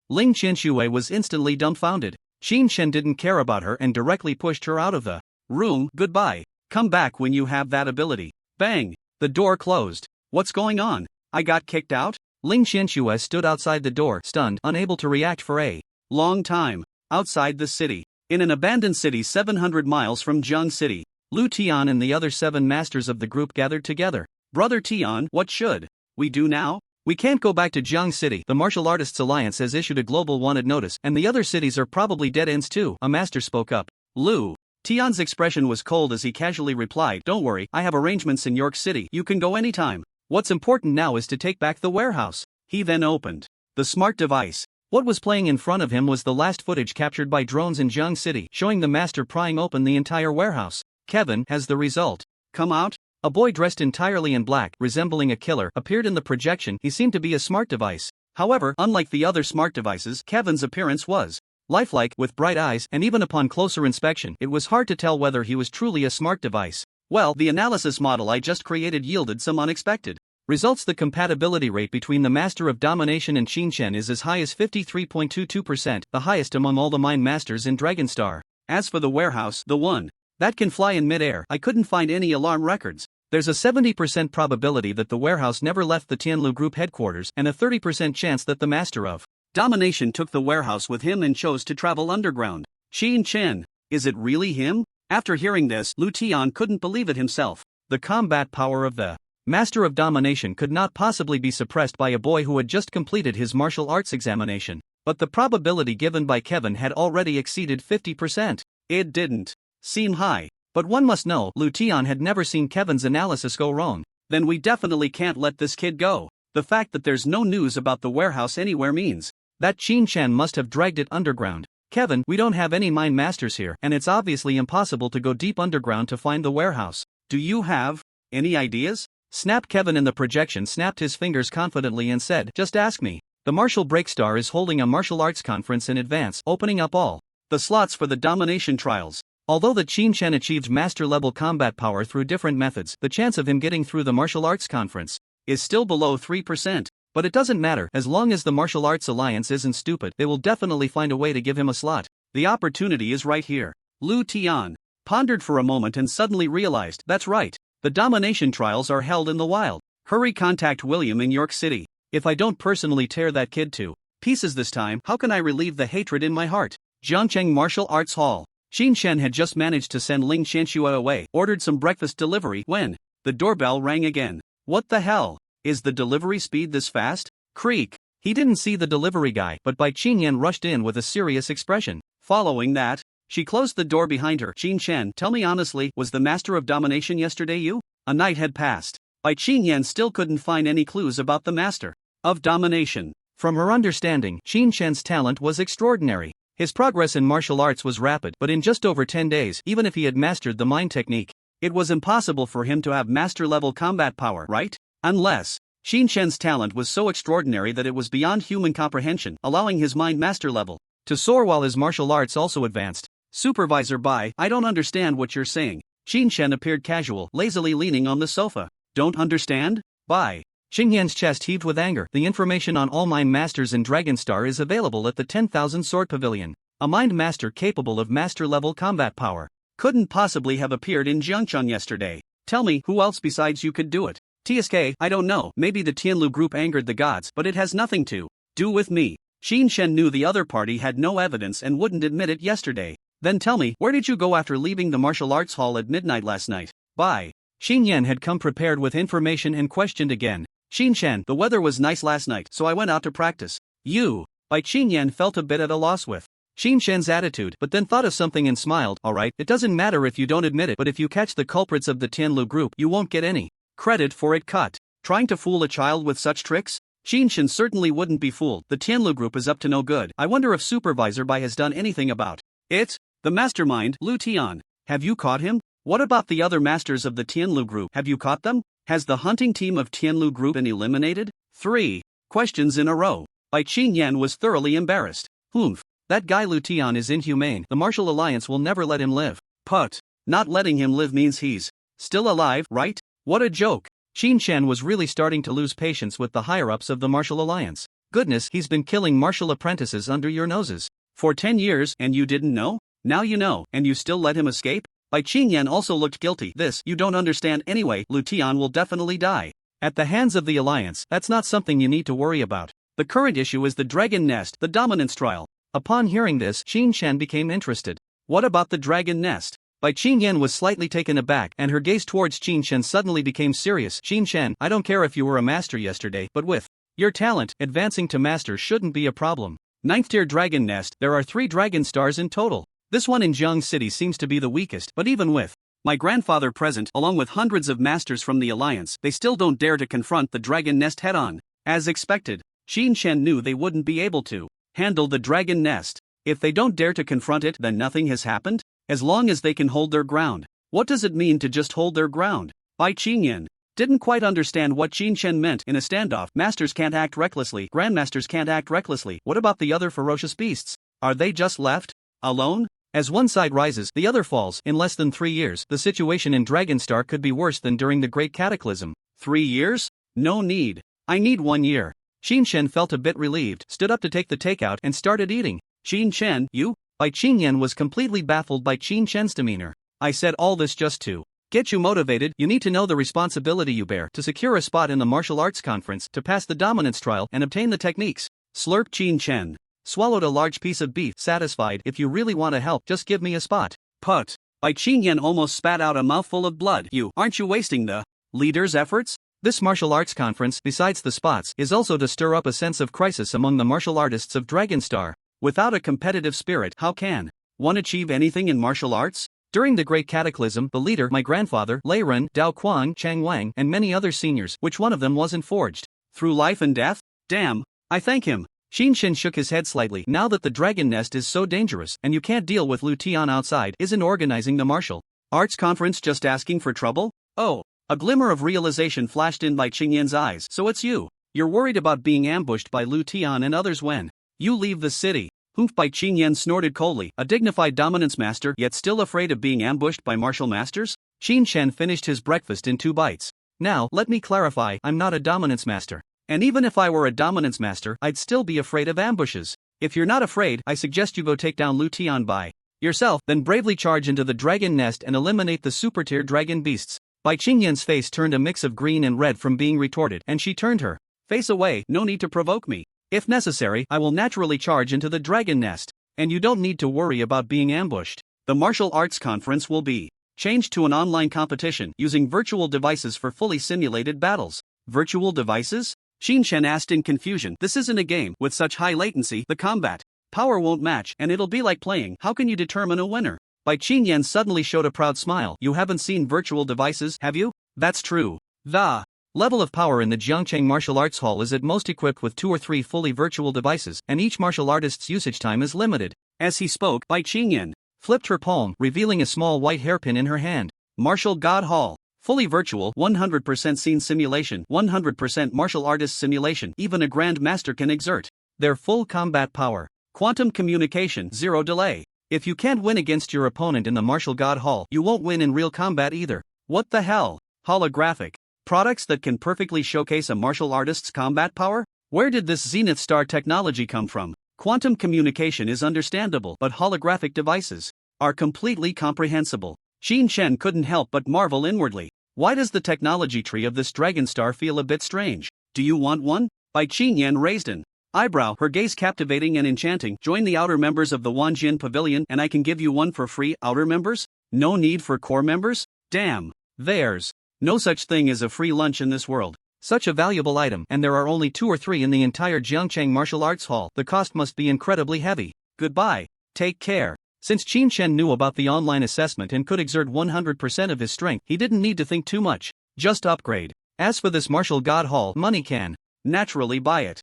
Ling Qianxue was instantly dumbfounded. Shinshin didn't care about her and directly pushed her out of the room. Goodbye. Come back when you have that ability. Bang! The door closed. What's going on? I got kicked out? Ling Qianxue stood outside the door, stunned, unable to react for a long time. Outside the city, in an abandoned city 700 miles from Jiang City, Lu Tian and the other 7 masters of the group gathered together. Brother Tian, what should we do now? We can't go back to Jiang City. The Martial Artists Alliance has issued a global wanted notice, and the other cities are probably dead ends too. A master spoke up. Lu Tian's expression was cold as he casually replied, don't worry, I have arrangements in York City. You can go anytime. What's important now is to take back the warehouse. He then opened the smart device. What was playing in front of him was the last footage captured by drones in Jiang City, showing the master prying open the entire warehouse. Kevin has the result. Come out? A boy dressed entirely in black, resembling a killer, appeared in the projection. He seemed to be a smart device. However, unlike the other smart devices, Kevin's appearance was lifelike, with bright eyes, and even upon closer inspection, it was hard to tell whether he was truly a smart device. Well, the analysis model I just created yielded some unexpected results. The compatibility rate between the Master of Domination and Shinshin is as high as 53.22%, the highest among all the Mind Masters in Dragonstar. As for the warehouse, the one that can fly in mid-air, I couldn't find any alarm records. There's a 70% probability that the warehouse never left the Tianlu Group headquarters, and a 30% chance that the Master of Domination took the warehouse with him and chose to travel underground. Shinshin, is it really him? After hearing this, Lu Tian couldn't believe it himself. The combat power of the Master of Domination could not possibly be suppressed by a boy who had just completed his martial arts examination. But the probability given by Kevin had already exceeded 50%. It didn't seem high. But one must know, Lu Tian had never seen Kevin's analysis go wrong. Then we definitely can't let this kid go. The fact that there's no news about the warehouse anywhere means that Shinshin must have dragged it underground. Kevin, we don't have any Mind Masters here, and it's obviously impossible to go deep underground to find the warehouse. Do you have any ideas? Snap. Kevin in the projection snapped his fingers confidently and said, just ask me. The Martial Breakstar is holding a martial arts conference in advance, opening up all the slots for the domination trials. Although the Shinshin achieved master-level combat power through different methods, the chance of him getting through the martial arts conference is still below 3%. But it doesn't matter, as long as the Martial Arts Alliance isn't stupid, they will definitely find a way to give him a slot. The opportunity is right here. Lu Tian pondered for a moment and suddenly realized, that's right. The domination trials are held in the wild. Hurry, contact William in York City. If I don't personally tear that kid to pieces this time, how can I relieve the hatred in my heart? Jiangcheng Martial Arts Hall. Shinshin had just managed to send Ling Qianxue away, ordered some breakfast delivery, when the doorbell rang again. What the hell? Is the delivery speed this fast? Creak. He didn't see the delivery guy, but Bai Qingyan rushed in with a serious expression. Following that, she closed the door behind her. Shinshin, tell me honestly, was the Master of Domination yesterday you? A night had passed. Bai Qingyan still couldn't find any clues about the Master of Domination. From her understanding, Shinshin's talent was extraordinary. His progress in martial arts was rapid, but in just over 10 days, even if he had mastered the mind technique, it was impossible for him to have master-level combat power, right? Unless Shinshin's talent was so extraordinary that it was beyond human comprehension, allowing his mind master level To soar while his martial arts also advanced. Supervisor Bai, I don't understand what you're saying. Xinshen appeared casual, lazily leaning on the sofa. Don't understand? Bai. Xingyan's chest heaved with anger. The information on all mind masters in Dragonstar is available at the 10,000 Sword Pavilion. A mind master capable of master-level combat power couldn't possibly have appeared in Jiangchun yesterday. Tell me, who else besides you could do it? TSK, I don't know, maybe the Tianlu group angered the gods, but it has nothing to do with me. Xinshen knew the other party had no evidence and wouldn't admit it yesterday. Then tell me, where did you go after leaving the martial arts hall at midnight last night? Bye. Xingyan had come prepared with information and questioned again. Xinshen, the weather was nice last night, so I went out to practice. You. Bai Qingyan felt a bit at a loss with Xinshen's attitude, but then thought of something and smiled. Alright, it doesn't matter if you don't admit it, but if you catch the culprits of the Tianlu group, you won't get any credit for it. Cut. Trying to fool a child with such tricks? Xinshen certainly wouldn't be fooled. The Tianlu group is up to no good. I wonder if Supervisor Bai has done anything about it. The mastermind, Lu Tian. Have you caught him? What about the other masters of the Tianlu group? Have you caught them? Has the hunting team of Tianlu group been eliminated? 3 questions in a row. Bai Qingyan was thoroughly embarrassed. Humph. That guy Lu Tian is inhumane. The Martial Alliance will never let him live. Put. Not letting him live means he's still alive, right? What a joke. Xinshen was really starting to lose patience with the higher-ups of the Martial Alliance. Goodness, he's been killing martial apprentices under your noses for 10 years, and you didn't know? Now you know, and you still let him escape? Bai Qingyan also looked guilty. This, you don't understand anyway. Lu Tian will definitely die at the hands of the Alliance. That's not something you need to worry about. The current issue is the Dragon Nest, the dominance trial. Upon hearing this, Xinshen became interested. What about the Dragon Nest? Bai Qingyan was slightly taken aback, and her gaze towards Xinshen suddenly became serious. Xinshen, I don't care if you were a master yesterday, but with your talent, advancing to master shouldn't be a problem. 9th tier Dragon Nest, there are 3 Dragon Stars in total. This one in Jiang City seems to be the weakest, but even with my grandfather present, along with hundreds of masters from the Alliance, they still don't dare to confront the Dragon Nest head-on. As expected, Xinshen knew they wouldn't be able to handle the Dragon Nest. If they don't dare to confront it, then nothing has happened? As long as they can hold their ground. What does it mean to just hold their ground? Bai Qingyan didn't quite understand what Xinshen meant. In a standoff, masters can't act recklessly, grandmasters can't act recklessly. What about the other ferocious beasts? Are they just left alone? As one side rises, the other falls. In less than 3 years, the situation in Dragonstar could be worse than during the Great Cataclysm. 3 years? No need. I need 1 year. Xinshen felt a bit relieved, stood up to take the takeout, and started eating. Xinshen, you? Bai Qingyan was completely baffled by Xinshen's demeanor. I said all this just to get you motivated. You need to know the responsibility you bear to secure a spot in the martial arts conference, to pass the dominance trial, and obtain the techniques. Slurped Xinshen. Swallowed a large piece of beef, satisfied. If you really want to help, just give me a spot. Put. Bai Qingyan almost spat out a mouthful of blood. Aren't you wasting the leader's efforts? This martial arts conference, besides the spots, is also to stir up a sense of crisis among the martial artists of Dragonstar. Without a competitive spirit, how can one achieve anything in martial arts? During the Great Cataclysm, the leader, my grandfather, Lei Ren, Dao Quang, Chang Wang, and many other seniors, which one of them wasn't forged through life and death? Damn. I thank him. Xinshen shook his head slightly. Now that the Dragon Nest is so dangerous, and you can't deal with Lu Tian outside, isn't organizing the martial arts conference just asking for trouble? Oh. A glimmer of realization flashed in Bai Qingyan's eyes. So it's you. You're worried about being ambushed by Lu Tian and others when you leave the city. Humph. Bai Qingyan snorted coldly. A dignified dominance master, yet still afraid of being ambushed by martial masters? Xinshen finished his breakfast in 2 bites. Now, let me clarify, I'm not a dominance master. And even if I were a dominance master, I'd still be afraid of ambushes. If you're not afraid, I suggest you go take down Lu Tian by yourself, then bravely charge into the Dragon Nest and eliminate the super-tier dragon beasts. Bai Qingyan's face turned a mix of green and red from being retorted, and she turned her face away. No need to provoke me. If necessary, I will naturally charge into the Dragon Nest. And you don't need to worry about being ambushed. The martial arts conference will be changed to an online competition using virtual devices for fully simulated battles. Virtual devices? Xinshen asked in confusion. This isn't a game. With such high latency, the combat power won't match, and it'll be like playing. How can you determine a winner? Bai Qingyan suddenly showed a proud smile. You haven't seen virtual devices, have you? That's true. The level of power in the Jiangcheng Martial Arts Hall is at most equipped with 2 or 3 fully virtual devices, and each martial artist's usage time is limited. As he spoke, Bai Qingyan flipped her palm, revealing a small white hairpin in her hand. Martial God Hall. Fully virtual, 100% scene simulation, 100% martial artist simulation. Even a grand master can exert their full combat power. Quantum communication, zero delay. If you can't win against your opponent in the martial god hall, you won't win in real combat either. What the hell? Holographic products that can perfectly showcase a martial artist's combat power? Where did this Zenith Star technology come from? Quantum communication is understandable, but holographic devices are completely comprehensible. Qin Shen couldn't help but marvel inwardly. Why does the technology tree of this dragon star feel a bit strange? Do you want one? By Qin Yan raised an eyebrow, her gaze captivating and enchanting. Join the outer members of the Wanjian Pavilion and I can give you one for free. Outer members? No need for core members? Damn. There's no such thing as a free lunch in this world. Such a valuable item, and there are only 2 or 3 in the entire Jiangcheng Martial Arts Hall. The cost must be incredibly heavy. Goodbye. Take care. Since Qin Shen knew about the online assessment and could exert 100% of his strength, he didn't need to think too much. Just upgrade. As for this martial god hall, money can naturally buy it.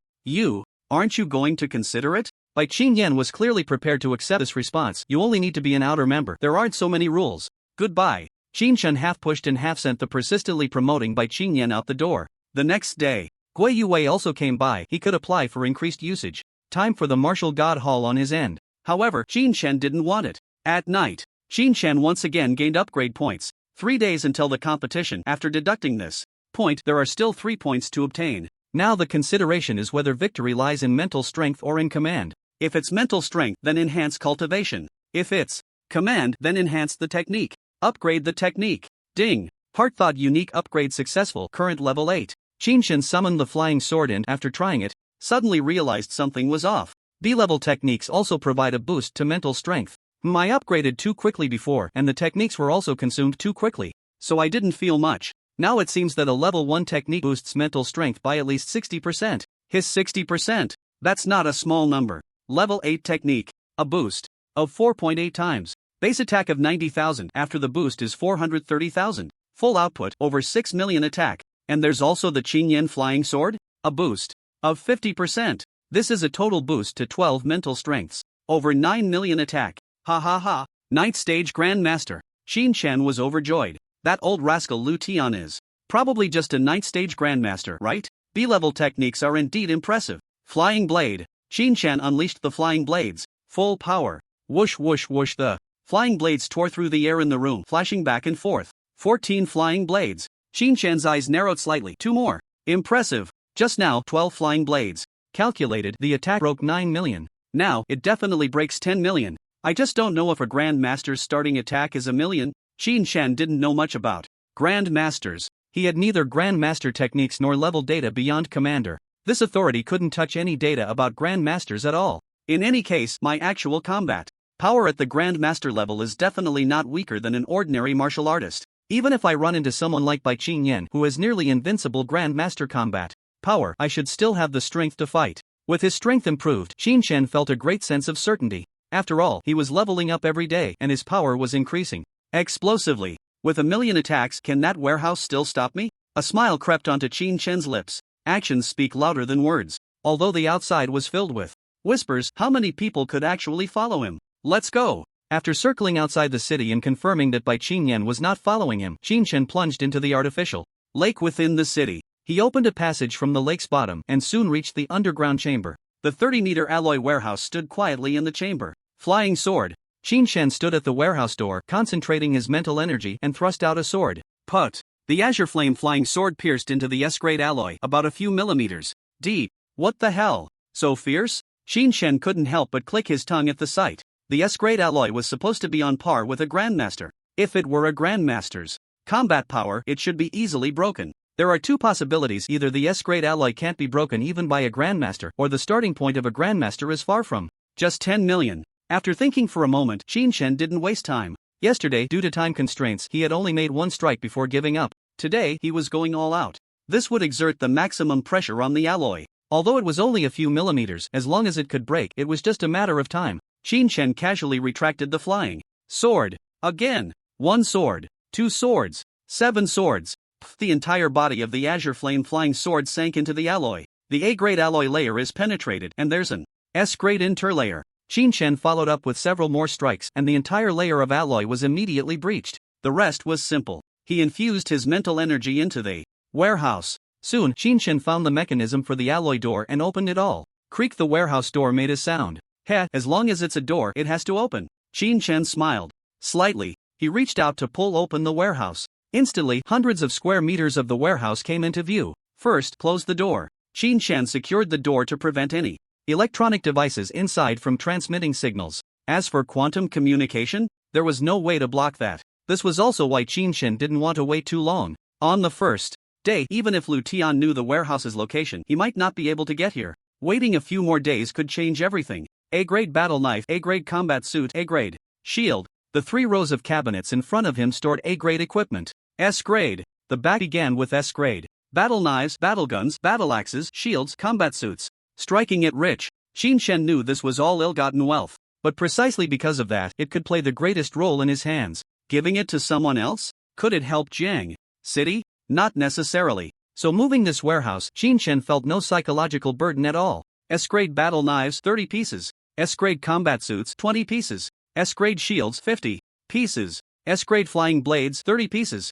Aren't you going to consider it? Bai Qingyan was clearly prepared to accept this response. You only need to be an outer member. There aren't so many rules. Goodbye. Qin Shen half pushed and half sent the persistently promoting Bai Qingyan out the door. The next day, Gui Yue also came by. He could apply for increased usage. Time for the martial god hall on his end. However, Qin Shen didn't want it. At night, Qin Shen once again gained upgrade points. 3 days until the competition. After deducting this point, there are still 3 points to obtain. Now the consideration is whether victory lies in mental strength or in command. If it's mental strength, then enhance cultivation. If it's command, then enhance the technique. Upgrade the technique. Ding. Heart thought unique upgrade successful. Current level 8. Qin Shen summoned the flying sword and, after trying it, suddenly realized something was off. B-level techniques also provide a boost to mental strength. I upgraded too quickly before and the techniques were also consumed too quickly, so I didn't feel much. Now it seems that a level 1 technique boosts mental strength by at least 60%. His 60%? That's not a small number. Level 8 technique. A boost of 4.8 times. Base attack of 90,000 after the boost is 430,000. Full output over 6 million attack. And there's also the Qinyan flying sword. A boost of 50%. This is a total boost to 12 mental strengths. Over 9 million attack. Ha ha ha. 9th stage Grandmaster. Qin Shen was overjoyed. That old rascal Lu Tian is probably just a 9th stage Grandmaster, right? B-level techniques are indeed impressive. Flying blade. Qin Shen unleashed the flying blades. Full power. Whoosh whoosh whoosh. The flying blades tore through the air in the room, flashing back and forth. 14 flying blades. Qin Shen's eyes narrowed slightly. 2 more. Impressive. Just now, 12 flying blades. Calculated, the attack broke 9 million. Now, it definitely breaks 10 million. I just don't know if a Grandmaster's starting attack is a million. Qin Shen didn't know much about Grandmasters. He had neither Grandmaster techniques nor level data beyond Commander. This authority couldn't touch any data about Grandmasters at all. In any case, my actual combat power at the Grandmaster level is definitely not weaker than an ordinary martial artist. Even if I run into someone like Bai Qingyan who has nearly invincible Grandmaster combat power, I should still have the strength to fight. With his strength improved, Qin Shen felt a great sense of certainty. After all, he was leveling up every day and his power was increasing explosively. With 1 million attacks, can that warehouse still stop me? A smile crept onto Qin Shen's lips. Actions speak louder than words. Although the outside was filled with whispers, how many people could actually follow him? Let's go. After circling outside the city and confirming that Bai Qingyan was not following him, Qin Shen plunged into the artificial lake within the city. He opened a passage from the lake's bottom and soon reached the underground chamber. The 30-meter alloy warehouse stood quietly in the chamber. Flying sword. Qin Shen stood at the warehouse door, concentrating his mental energy and thrust out a sword. Put. The azure flame flying sword pierced into the S-grade alloy about a few millimeters deep. What the hell? So fierce? Qin Shen couldn't help but click his tongue at the sight. The S-grade alloy was supposed to be on par with a Grandmaster. If it were a Grandmaster's combat power, it should be easily broken. There are 2 possibilities: either the S-grade alloy can't be broken even by a Grandmaster, or the starting point of a Grandmaster is far from just 10 million. After thinking for a moment, Qin Shen didn't waste time. Yesterday, due to time constraints, he had only made 1 strike before giving up. Today, he was going all out. This would exert the maximum pressure on the alloy. Although it was only a few millimeters, as long as it could break, it was just a matter of time. Qin Shen casually retracted the flying sword. Again. 1 sword. 2 swords. 7 swords. The entire body of the azure flame flying sword sank into the alloy. The A-grade alloy layer is penetrated and there's an S-grade interlayer. Qin Shen followed up with several more strikes and the entire layer of alloy was immediately breached. The rest was simple. He infused his mental energy into the warehouse. Soon, Qin Shen found the mechanism for the alloy door and opened it all. Creak. The warehouse door made a sound. Heh, as long as it's a door, it has to open. Qin Shen smiled. Slightly. He reached out to pull open the warehouse. Instantly, hundreds of square meters of the warehouse came into view. First, close the door. Qin Shen secured the door to prevent any electronic devices inside from transmitting signals. As for quantum communication, there was no way to block that. This was also why Qin Shen didn't want to wait too long. On the first day, even if Lu Tian knew the warehouse's location, he might not be able to get here. Waiting a few more days could change everything. A-grade battle knife, A-grade combat suit, A-grade shield. The 3 rows of cabinets in front of him stored A-grade equipment. S-grade. The back began with S-grade. Battle knives, battle guns, battle axes, shields, combat suits. Striking it rich. Qin Shen knew this was all ill-gotten wealth. But precisely because of that, it could play the greatest role in his hands. Giving it to someone else? Could it help Jiang City? Not necessarily. So moving this warehouse, Qin Shen felt no psychological burden at all. S-grade battle knives, 30 pieces. S-grade combat suits, 20 pieces. S-grade shields, 50 pieces. S-grade flying blades, 30 pieces.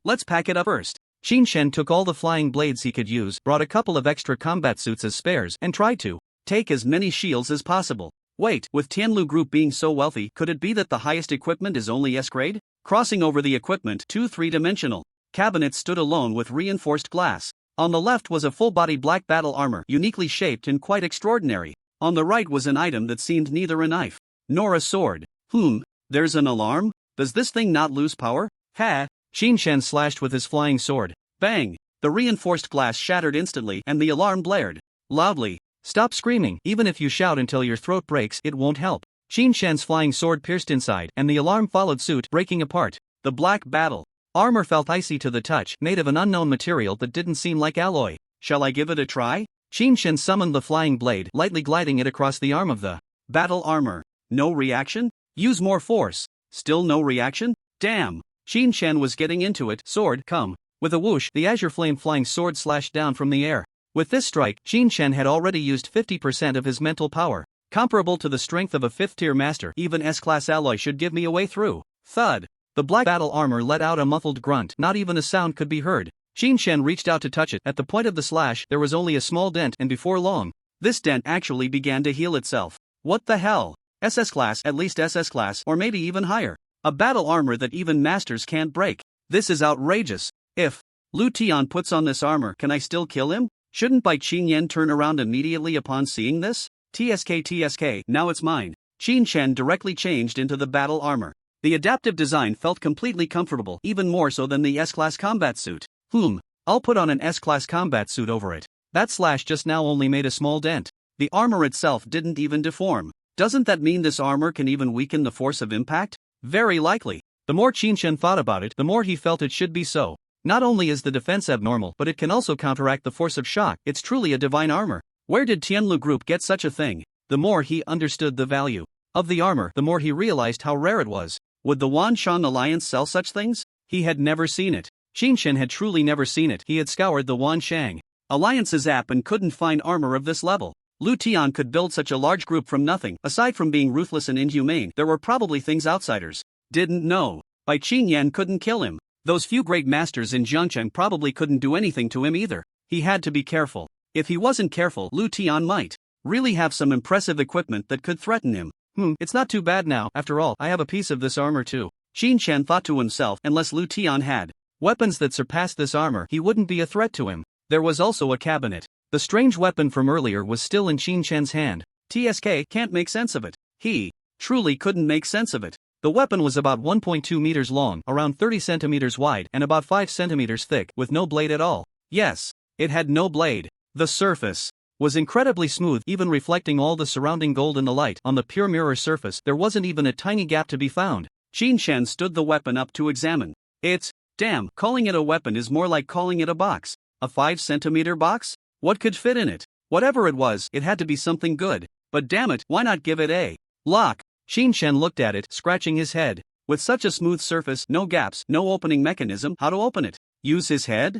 Let's pack it up first. Qin Shen took all the flying blades he could use, brought a couple of extra combat suits as spares, and tried to take as many shields as possible. Wait, with Tianlu Group being so wealthy, could it be that the highest equipment is only S-grade? Crossing over the equipment, 2 3-dimensional cabinets stood alone with reinforced glass. On the left was a full-body black battle armor, uniquely shaped and quite extraordinary. On the right was an item that seemed neither a knife nor a sword. There's an alarm? Does this thing not lose power? Ha! Qin Shen slashed with his flying sword. Bang! The reinforced glass shattered instantly and the alarm blared loudly. Stop screaming. Even if you shout until your throat breaks, it won't help. Qin Shen's flying sword pierced inside, and the alarm followed suit, breaking apart. The black battle armor felt icy to the touch, made of an unknown material that didn't seem like alloy. Shall I give it a try? Qin Shen summoned the flying blade, lightly gliding it across the arm of the battle armor. No reaction? Use more force. Still no reaction? Damn! Qin Shen was getting into it. Sword, come. With a whoosh, the azure flame flying sword slashed down from the air. With this strike, Qin Shen had already used 50% of his mental power. Comparable to the strength of a 5th-tier master, even S-class alloy should give me a way through. Thud! The black battle armor let out a muffled grunt. Not even a sound could be heard. Qin Shen reached out to touch it. At the point of the slash, there was only a small dent, and before long, this dent actually began to heal itself. What the hell? SS-class, at least SS-class, or maybe even higher. A battle armor that even masters can't break. This is outrageous. If Lu Tian puts on this armor, can I still kill him? Shouldn't Bai Qinyan turn around immediately upon seeing this? TSK, now it's mine. Qin Shen directly changed into the battle armor. The adaptive design felt completely comfortable, even more so than the S-class combat suit. I'll put on an S-class combat suit over it. That slash just now only made a small dent. The armor itself didn't even deform. Doesn't that mean this armor can even weaken the force of impact? Very likely. The more Qin Shen thought about it, the more he felt it should be so. Not only is the defense abnormal, but it can also counteract the force of shock. It's truly a divine armor. Where did Tianlu Group get such a thing? The more he understood the value of the armor, the more he realized how rare it was. Would the Wanshan Alliance sell such things? He had never seen it. Qin Shen had truly never seen it. He had scoured the Wanshang Alliance's app and couldn't find armor of this level. Lu Tian could build such a large group from nothing. Aside from being ruthless and inhumane, there were probably things outsiders didn't know. Bai Qinyan couldn't kill him. Those few great masters in Jiangcheng probably couldn't do anything to him either. He had to be careful. If he wasn't careful, Lu Tian might really have some impressive equipment that could threaten him. It's not too bad now. After all, I have a piece of this armor too. Qin Shen thought to himself, unless Lu Tian had weapons that surpassed this armor, he wouldn't be a threat to him. There was also a cabinet. The strange weapon from earlier was still in Qin Shen's hand. TSK can't make sense of it. He truly couldn't make sense of it. The weapon was about 1.2 meters long, around 30 centimeters wide, and about 5 centimeters thick, with no blade at all. Yes, it had no blade. The surface was incredibly smooth, even reflecting all the surrounding gold in the light. On the pure mirror surface, there wasn't even a tiny gap to be found. Qin Shen stood the weapon up to examine. Damn, calling it a weapon is more like calling it a box. A 5-centimeter box? What could fit in it? Whatever it was, it had to be something good. But damn it, why not give it a lock? Qin Shen looked at it, scratching his head. With such a smooth surface, no gaps, no opening mechanism, how to open it? Use his head?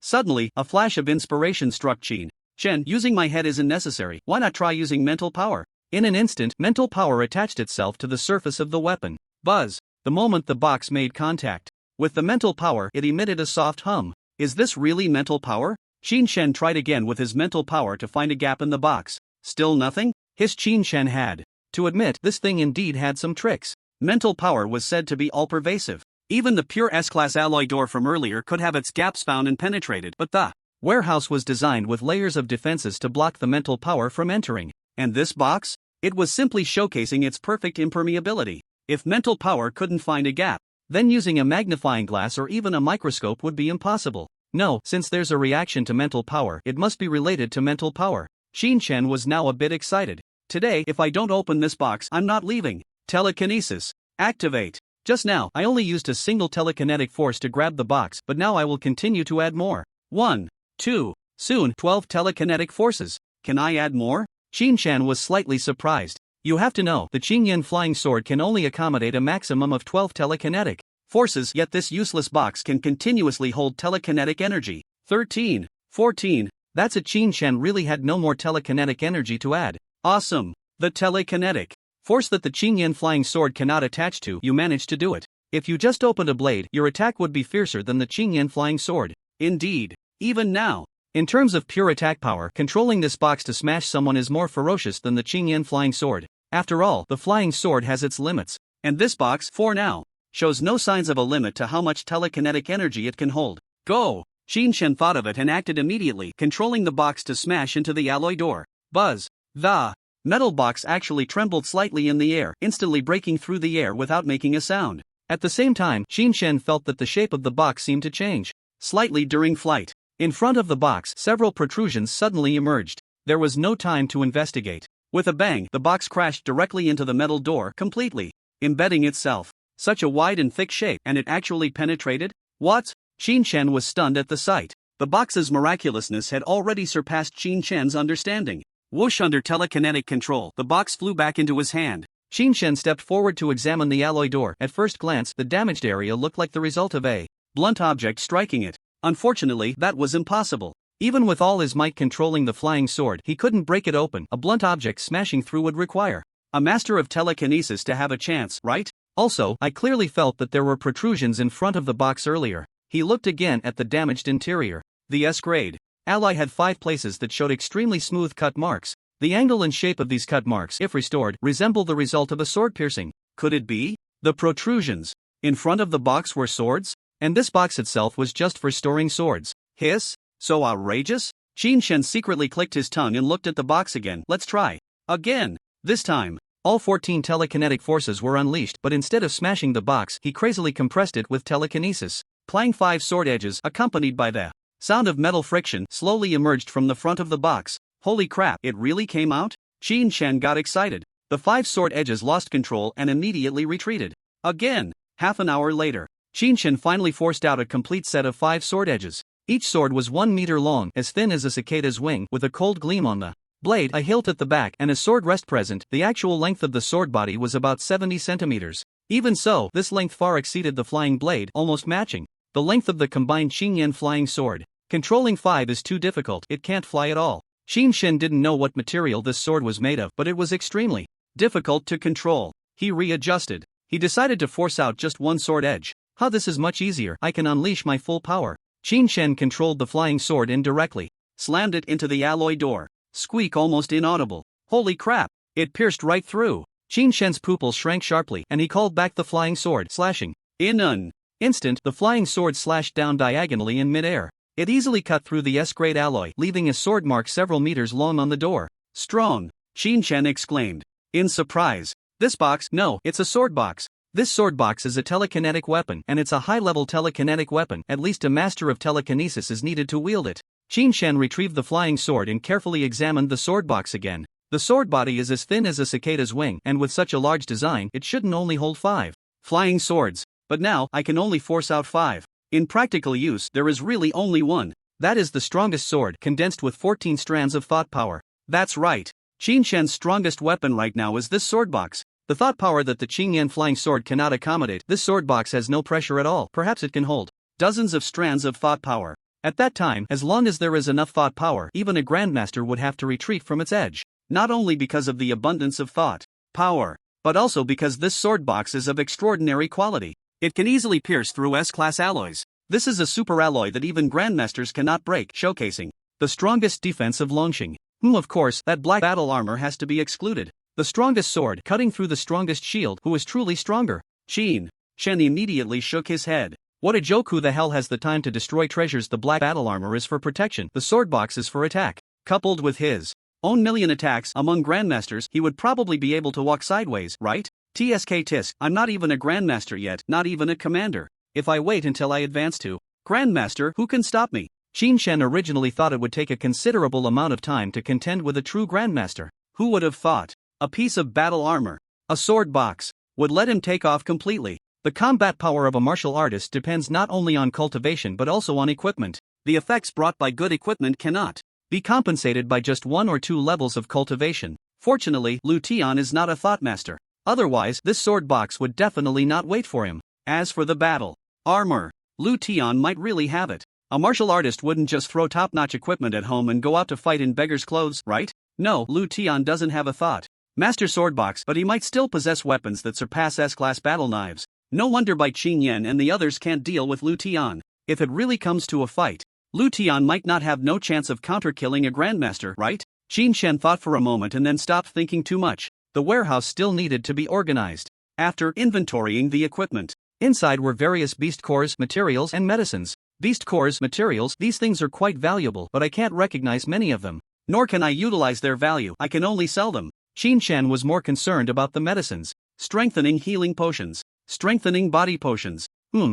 Suddenly, a flash of inspiration struck Qin Shen. Using my head isn't necessary. Why not try using mental power? In an instant, mental power attached itself to the surface of the weapon. Buzz. The moment the box made contact with the mental power, it emitted a soft hum. Is this really mental power? Qin Shen tried again with his mental power to find a gap in the box. Still nothing? His Qin Shen had to admit this thing indeed had some tricks. Mental power was said to be all-pervasive. Even the pure S-class alloy door from earlier could have its gaps found and penetrated, but the warehouse was designed with layers of defenses to block the mental power from entering. And this box? It was simply showcasing its perfect impermeability. If mental power couldn't find a gap, then using a magnifying glass or even a microscope would be impossible. No, since there's a reaction to mental power, it must be related to mental power. Qin Shen was now a bit excited. Today, if I don't open this box, I'm not leaving. Telekinesis. Activate. Just now, I only used a single telekinetic force to grab the box, but now I will continue to add more. 1, 2, soon 12 telekinetic forces. Can I add more? Qin Shen was slightly surprised. You have to know, the Qingyan flying sword can only accommodate a maximum of 12 telekinetic forces, yet this useless box can continuously hold telekinetic energy. 13, 14, that's it. Qin Shen really had no more telekinetic energy to add. Awesome. The telekinetic force that the Qingyan flying sword cannot attach to, you managed to do it. If you just opened a blade, your attack would be fiercer than the Qingyan flying sword. Indeed. Even now. In terms of pure attack power, controlling this box to smash someone is more ferocious than the Qingyan flying sword. After all, the flying sword has its limits. And this box, for now, shows no signs of a limit to how much telekinetic energy it can hold. Go! Qin Shen thought of it and acted immediately, controlling the box to smash into the alloy door. Buzz! The metal box actually trembled slightly in the air, instantly breaking through the air without making a sound. At the same time, Qin Shen felt that the shape of the box seemed to change slightly during flight. In front of the box, several protrusions suddenly emerged. There was no time to investigate. With a bang, the box crashed directly into the metal door, completely embedding itself. Such a wide and thick shape, and it actually penetrated? What? Qin Shen was stunned at the sight. The box's miraculousness had already surpassed Qin Shen's understanding. Whoosh! Under telekinetic control, the box flew back into his hand. Qin Shen stepped forward to examine the alloy door. At first glance, the damaged area looked like the result of a blunt object striking it. Unfortunately, that was impossible. Even with all his might controlling the flying sword, he couldn't break it open. A blunt object smashing through would require a master of telekinesis to have a chance, right? Also, I clearly felt that there were protrusions in front of the box earlier. He looked again at the damaged interior. The S-grade alloy had 5 places that showed extremely smooth cut marks. The angle and shape of these cut marks, if restored, resemble the result of a sword piercing. Could it be? The protrusions in front of the box were swords? And this box itself was just for storing swords. Hiss? So outrageous? Qin Shen secretly clicked his tongue and looked at the box again. Let's try. Again. This time, all 14 telekinetic forces were unleashed, but instead of smashing the box, he crazily compressed it with telekinesis. Clang! 5 sword edges, accompanied by the sound of metal friction, slowly emerged from the front of the box. Holy crap, it really came out? Qin Shen got excited. The 5 sword edges lost control and immediately retreated. Again. Half an hour later, Qin Shen finally forced out a complete set of 5 sword edges. Each sword was 1 meter long, as thin as a cicada's wing, with a cold gleam on the blade, a hilt at the back, and a sword rest present. The actual length of the sword body was about 70 centimeters. Even so, this length far exceeded the flying blade, almost matching the length of the combined Qingyan flying sword. Controlling 5 is too difficult, it can't fly at all. Qin Shen didn't know what material this sword was made of, but it was extremely difficult to control. He readjusted. He decided to force out just 1 sword edge. This is much easier. I can unleash my full power. Qin Shen controlled the flying sword indirectly, slammed it into the alloy door. Squeak almost inaudible. Holy crap! It pierced right through. Qin Shen's pupils shrank sharply, and he called back the flying sword, slashing. In an instant, the flying sword slashed down diagonally in midair. It easily cut through the S-grade alloy, leaving a sword mark several meters long on the door. Strong! Qin Shen exclaimed, in surprise. This box? No, it's a sword box. This sword box is a telekinetic weapon, and it's a high-level telekinetic weapon. At least a master of telekinesis is needed to wield it. Qin Shen retrieved the flying sword and carefully examined the sword box again. The sword body is as thin as a cicada's wing, and with such a large design, it shouldn't only hold 5 flying swords. But now, I can only force out 5. In practical use, there is really only 1. That is the strongest sword, condensed with 14 strands of thought power. That's right. Qin Shen's strongest weapon right now is this sword box. The thought power that the Qingyan flying sword cannot accommodate. This sword box has no pressure at all. Perhaps it can hold dozens of strands of thought power. At that time, as long as there is enough thought power, even a grandmaster would have to retreat from its edge. Not only because of the abundance of thought power, but also because this sword box is of extraordinary quality. It can easily pierce through S-class alloys. This is a super alloy that even grandmasters cannot break, showcasing the strongest defense of Longxing. Of course, that black battle armor has to be excluded. The strongest sword cutting through the strongest shield. Who is truly stronger? Shin immediately shook his head. What a joke! Who the hell has the time to destroy treasures? The black battle armor is for protection. The sword box is for attack. Coupled with his own million attacks among grandmasters, he would probably be able to walk sideways, right? Tisk, I'm not even a grandmaster yet, not even a commander. If I wait until I advance to grandmaster, who can stop me? Shin originally thought it would take a considerable amount of time to contend with a true grandmaster. Who would have thought a piece of battle armor, a sword box, would let him take off completely? The combat power of a martial artist depends not only on cultivation but also on equipment. The effects brought by good equipment cannot be compensated by just 1 or 2 levels of cultivation. Fortunately, Lu Tian is not a thought master. Otherwise, this sword box would definitely not wait for him. As for the battle armor, Lu Tian might really have it. A martial artist wouldn't just throw top-notch equipment at home and go out to fight in beggar's clothes, right? No, Lu Tian doesn't have a thought master sword box, but he might still possess weapons that surpass S-class battle knives. No wonder Bai Qingyan and the others can't deal with Lu Tian. If it really comes to a fight, Lu Tian might not have no chance of counter-killing a grandmaster, right? Qin Shen thought for a moment and then stopped thinking too much. The warehouse still needed to be organized. After inventorying the equipment, inside were various beast cores, materials and medicines. Beast cores, materials, these things are quite valuable, but I can't recognize many of them. Nor can I utilize their value, I can only sell them. Qin Shen was more concerned about the medicines. Strengthening healing potions. Strengthening body potions.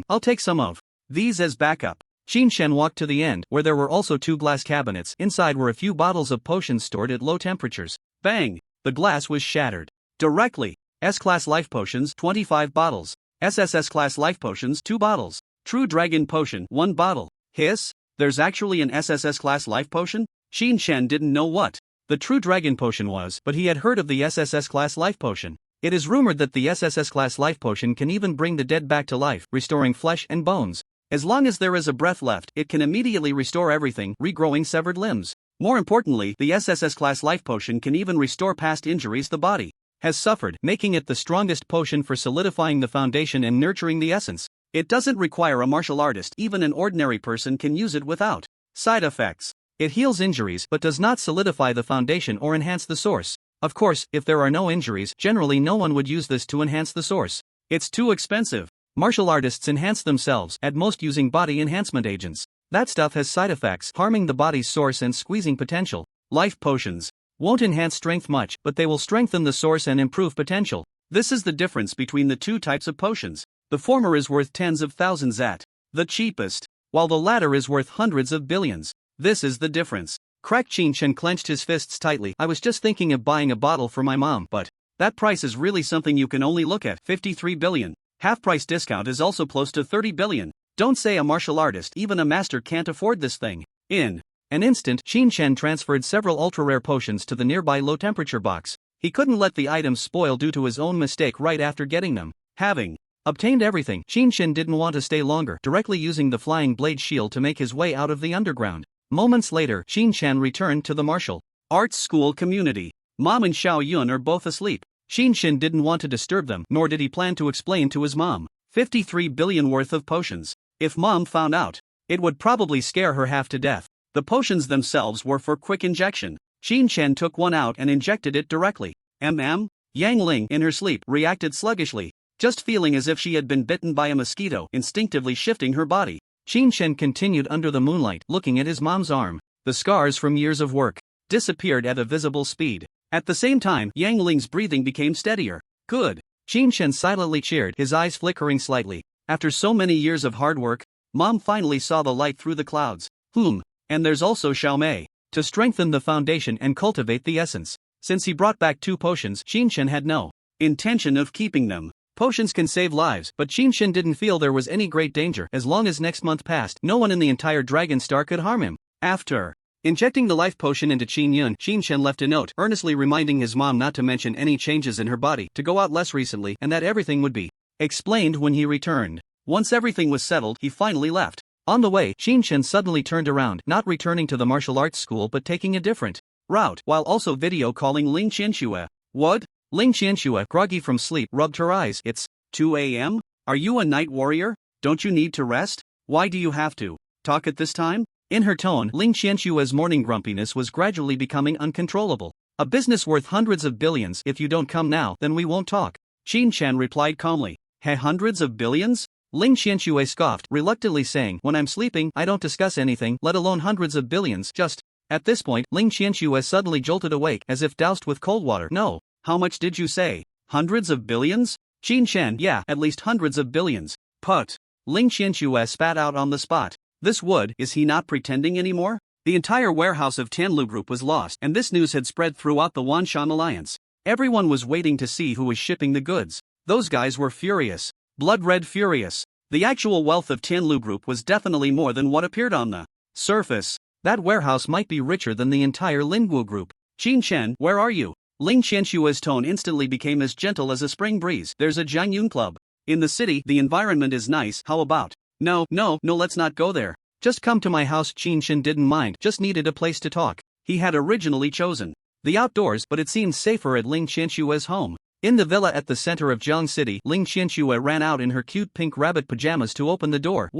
I'll take some of these as backup. Qin Shen walked to the end, where there were also 2 glass cabinets. Inside were a few bottles of potions stored at low temperatures. Bang! The glass was shattered. Directly. S-class life potions, 25 bottles. SSS class life potions, 2 bottles. True dragon potion, 1 bottle. Hiss? There's actually an SSS class life potion? Qin Shen didn't know what the true dragon potion was, but he had heard of the SSS class life potion. It is rumored that the SSS class life potion can even bring the dead back to life, restoring flesh and bones. As long as there is a breath left, it can immediately restore everything, regrowing severed limbs. More importantly, the SSS class life potion can even restore past injuries the body has suffered, making it the strongest potion for solidifying the foundation and nurturing the essence. It doesn't require a martial artist, even an ordinary person can use it without side effects. It heals injuries but does not solidify the foundation or enhance the source. Of course, if there are no injuries, generally no one would use this to enhance the source. It's too expensive. Martial artists enhance themselves, at most using body enhancement agents. That stuff has side effects, harming the body's source and squeezing potential. Life potions won't enhance strength much, but they will strengthen the source and improve potential. This is the difference between the 2 types of potions. The former is worth tens of thousands at the cheapest, while the latter is worth hundreds of billions. This is the difference. Crack. Qin Shen clenched his fists tightly. I was just thinking of buying a bottle for my mom, but that price is really something you can only look at. 53 billion. Half-price discount is also close to 30 billion. Don't say a martial artist, even a master can't afford this thing. In an instant, Qin Shen transferred several ultra-rare potions to the nearby low-temperature box. He couldn't let the items spoil due to his own mistake right after getting them. Having obtained everything, Qin Shen didn't want to stay longer, directly using the flying blade shield to make his way out of the underground. Moments later, Qin Shen returned to the martial arts school community. Mom and Xiao Yun are both asleep. Qin Shen didn't want to disturb them, nor did he plan to explain to his mom. 53 billion worth of potions. If mom found out, it would probably scare her half to death. The potions themselves were for quick injection. Qin Shen took one out and injected it directly. Yang Ling, in her sleep, reacted sluggishly, just feeling as if she had been bitten by a mosquito, instinctively shifting her body. Qin Shen continued under the moonlight, looking at his mom's arm. The scars from years of work disappeared at a visible speed. At the same time, Yang Ling's breathing became steadier. Good. Qin Shen silently cheered, his eyes flickering slightly. After so many years of hard work, Mom finally saw the light through the clouds. And there's also Xiao Mei. To strengthen the foundation and cultivate the essence. Since he brought back 2 potions, Qin Shen had no intention of keeping them. Potions can save lives, but Qin Shen didn't feel there was any great danger. As long as next month passed, no one in the entire Dragon Star could harm him. After injecting the life potion into Qin Yun, Qin Shen left a note, earnestly reminding his mom not to mention any changes in her body, to go out less recently, and that everything would be explained when he returned. Once everything was settled, he finally left. On the way, Qin Shen suddenly turned around, not returning to the martial arts school but taking a different route, while also video calling Ling Qianxue. What? Ling Qianxue, groggy from sleep, rubbed her eyes. It's 2 a.m.? Are you a night warrior? Don't you need to rest? Why do you have to talk at this time? In her tone, Ling Qianshua's morning grumpiness was gradually becoming uncontrollable. A business worth hundreds of billions. If you don't come now, then we won't talk. Qin Shan replied calmly. Hey, hundreds of billions? Ling Qianxue scoffed, reluctantly saying, when I'm sleeping, I don't discuss anything, let alone hundreds of billions, just. At this point, Ling Qianxue suddenly jolted awake, as if doused with cold water. No. How much did you say? Hundreds of billions? Qin Shan, yeah, at least hundreds of billions. Put. Ling Qianxue spat out on the spot. This would, is he not pretending anymore? The entire warehouse of Tianlu Group was lost, and this news had spread throughout the Wanshan Alliance. Everyone was waiting to see who was shipping the goods. Those guys were furious. Blood-red furious. The actual wealth of Tianlu Group was definitely more than what appeared on the surface. That warehouse might be richer than the entire Lingguo Group. Qin Shen, where are you? Ling Qianshua's tone instantly became as gentle as a spring breeze. There's a Jiangyun club. In the city, the environment is nice, how about? No, let's not go there. Just come to my house. Qin Shen didn't mind, just needed a place to talk. He had originally chosen the outdoors, but it seemed safer at Ling Qianshua's home. In the villa at the center of Jiang City, Ling Qianxue ran out in her cute pink rabbit pajamas to open the door.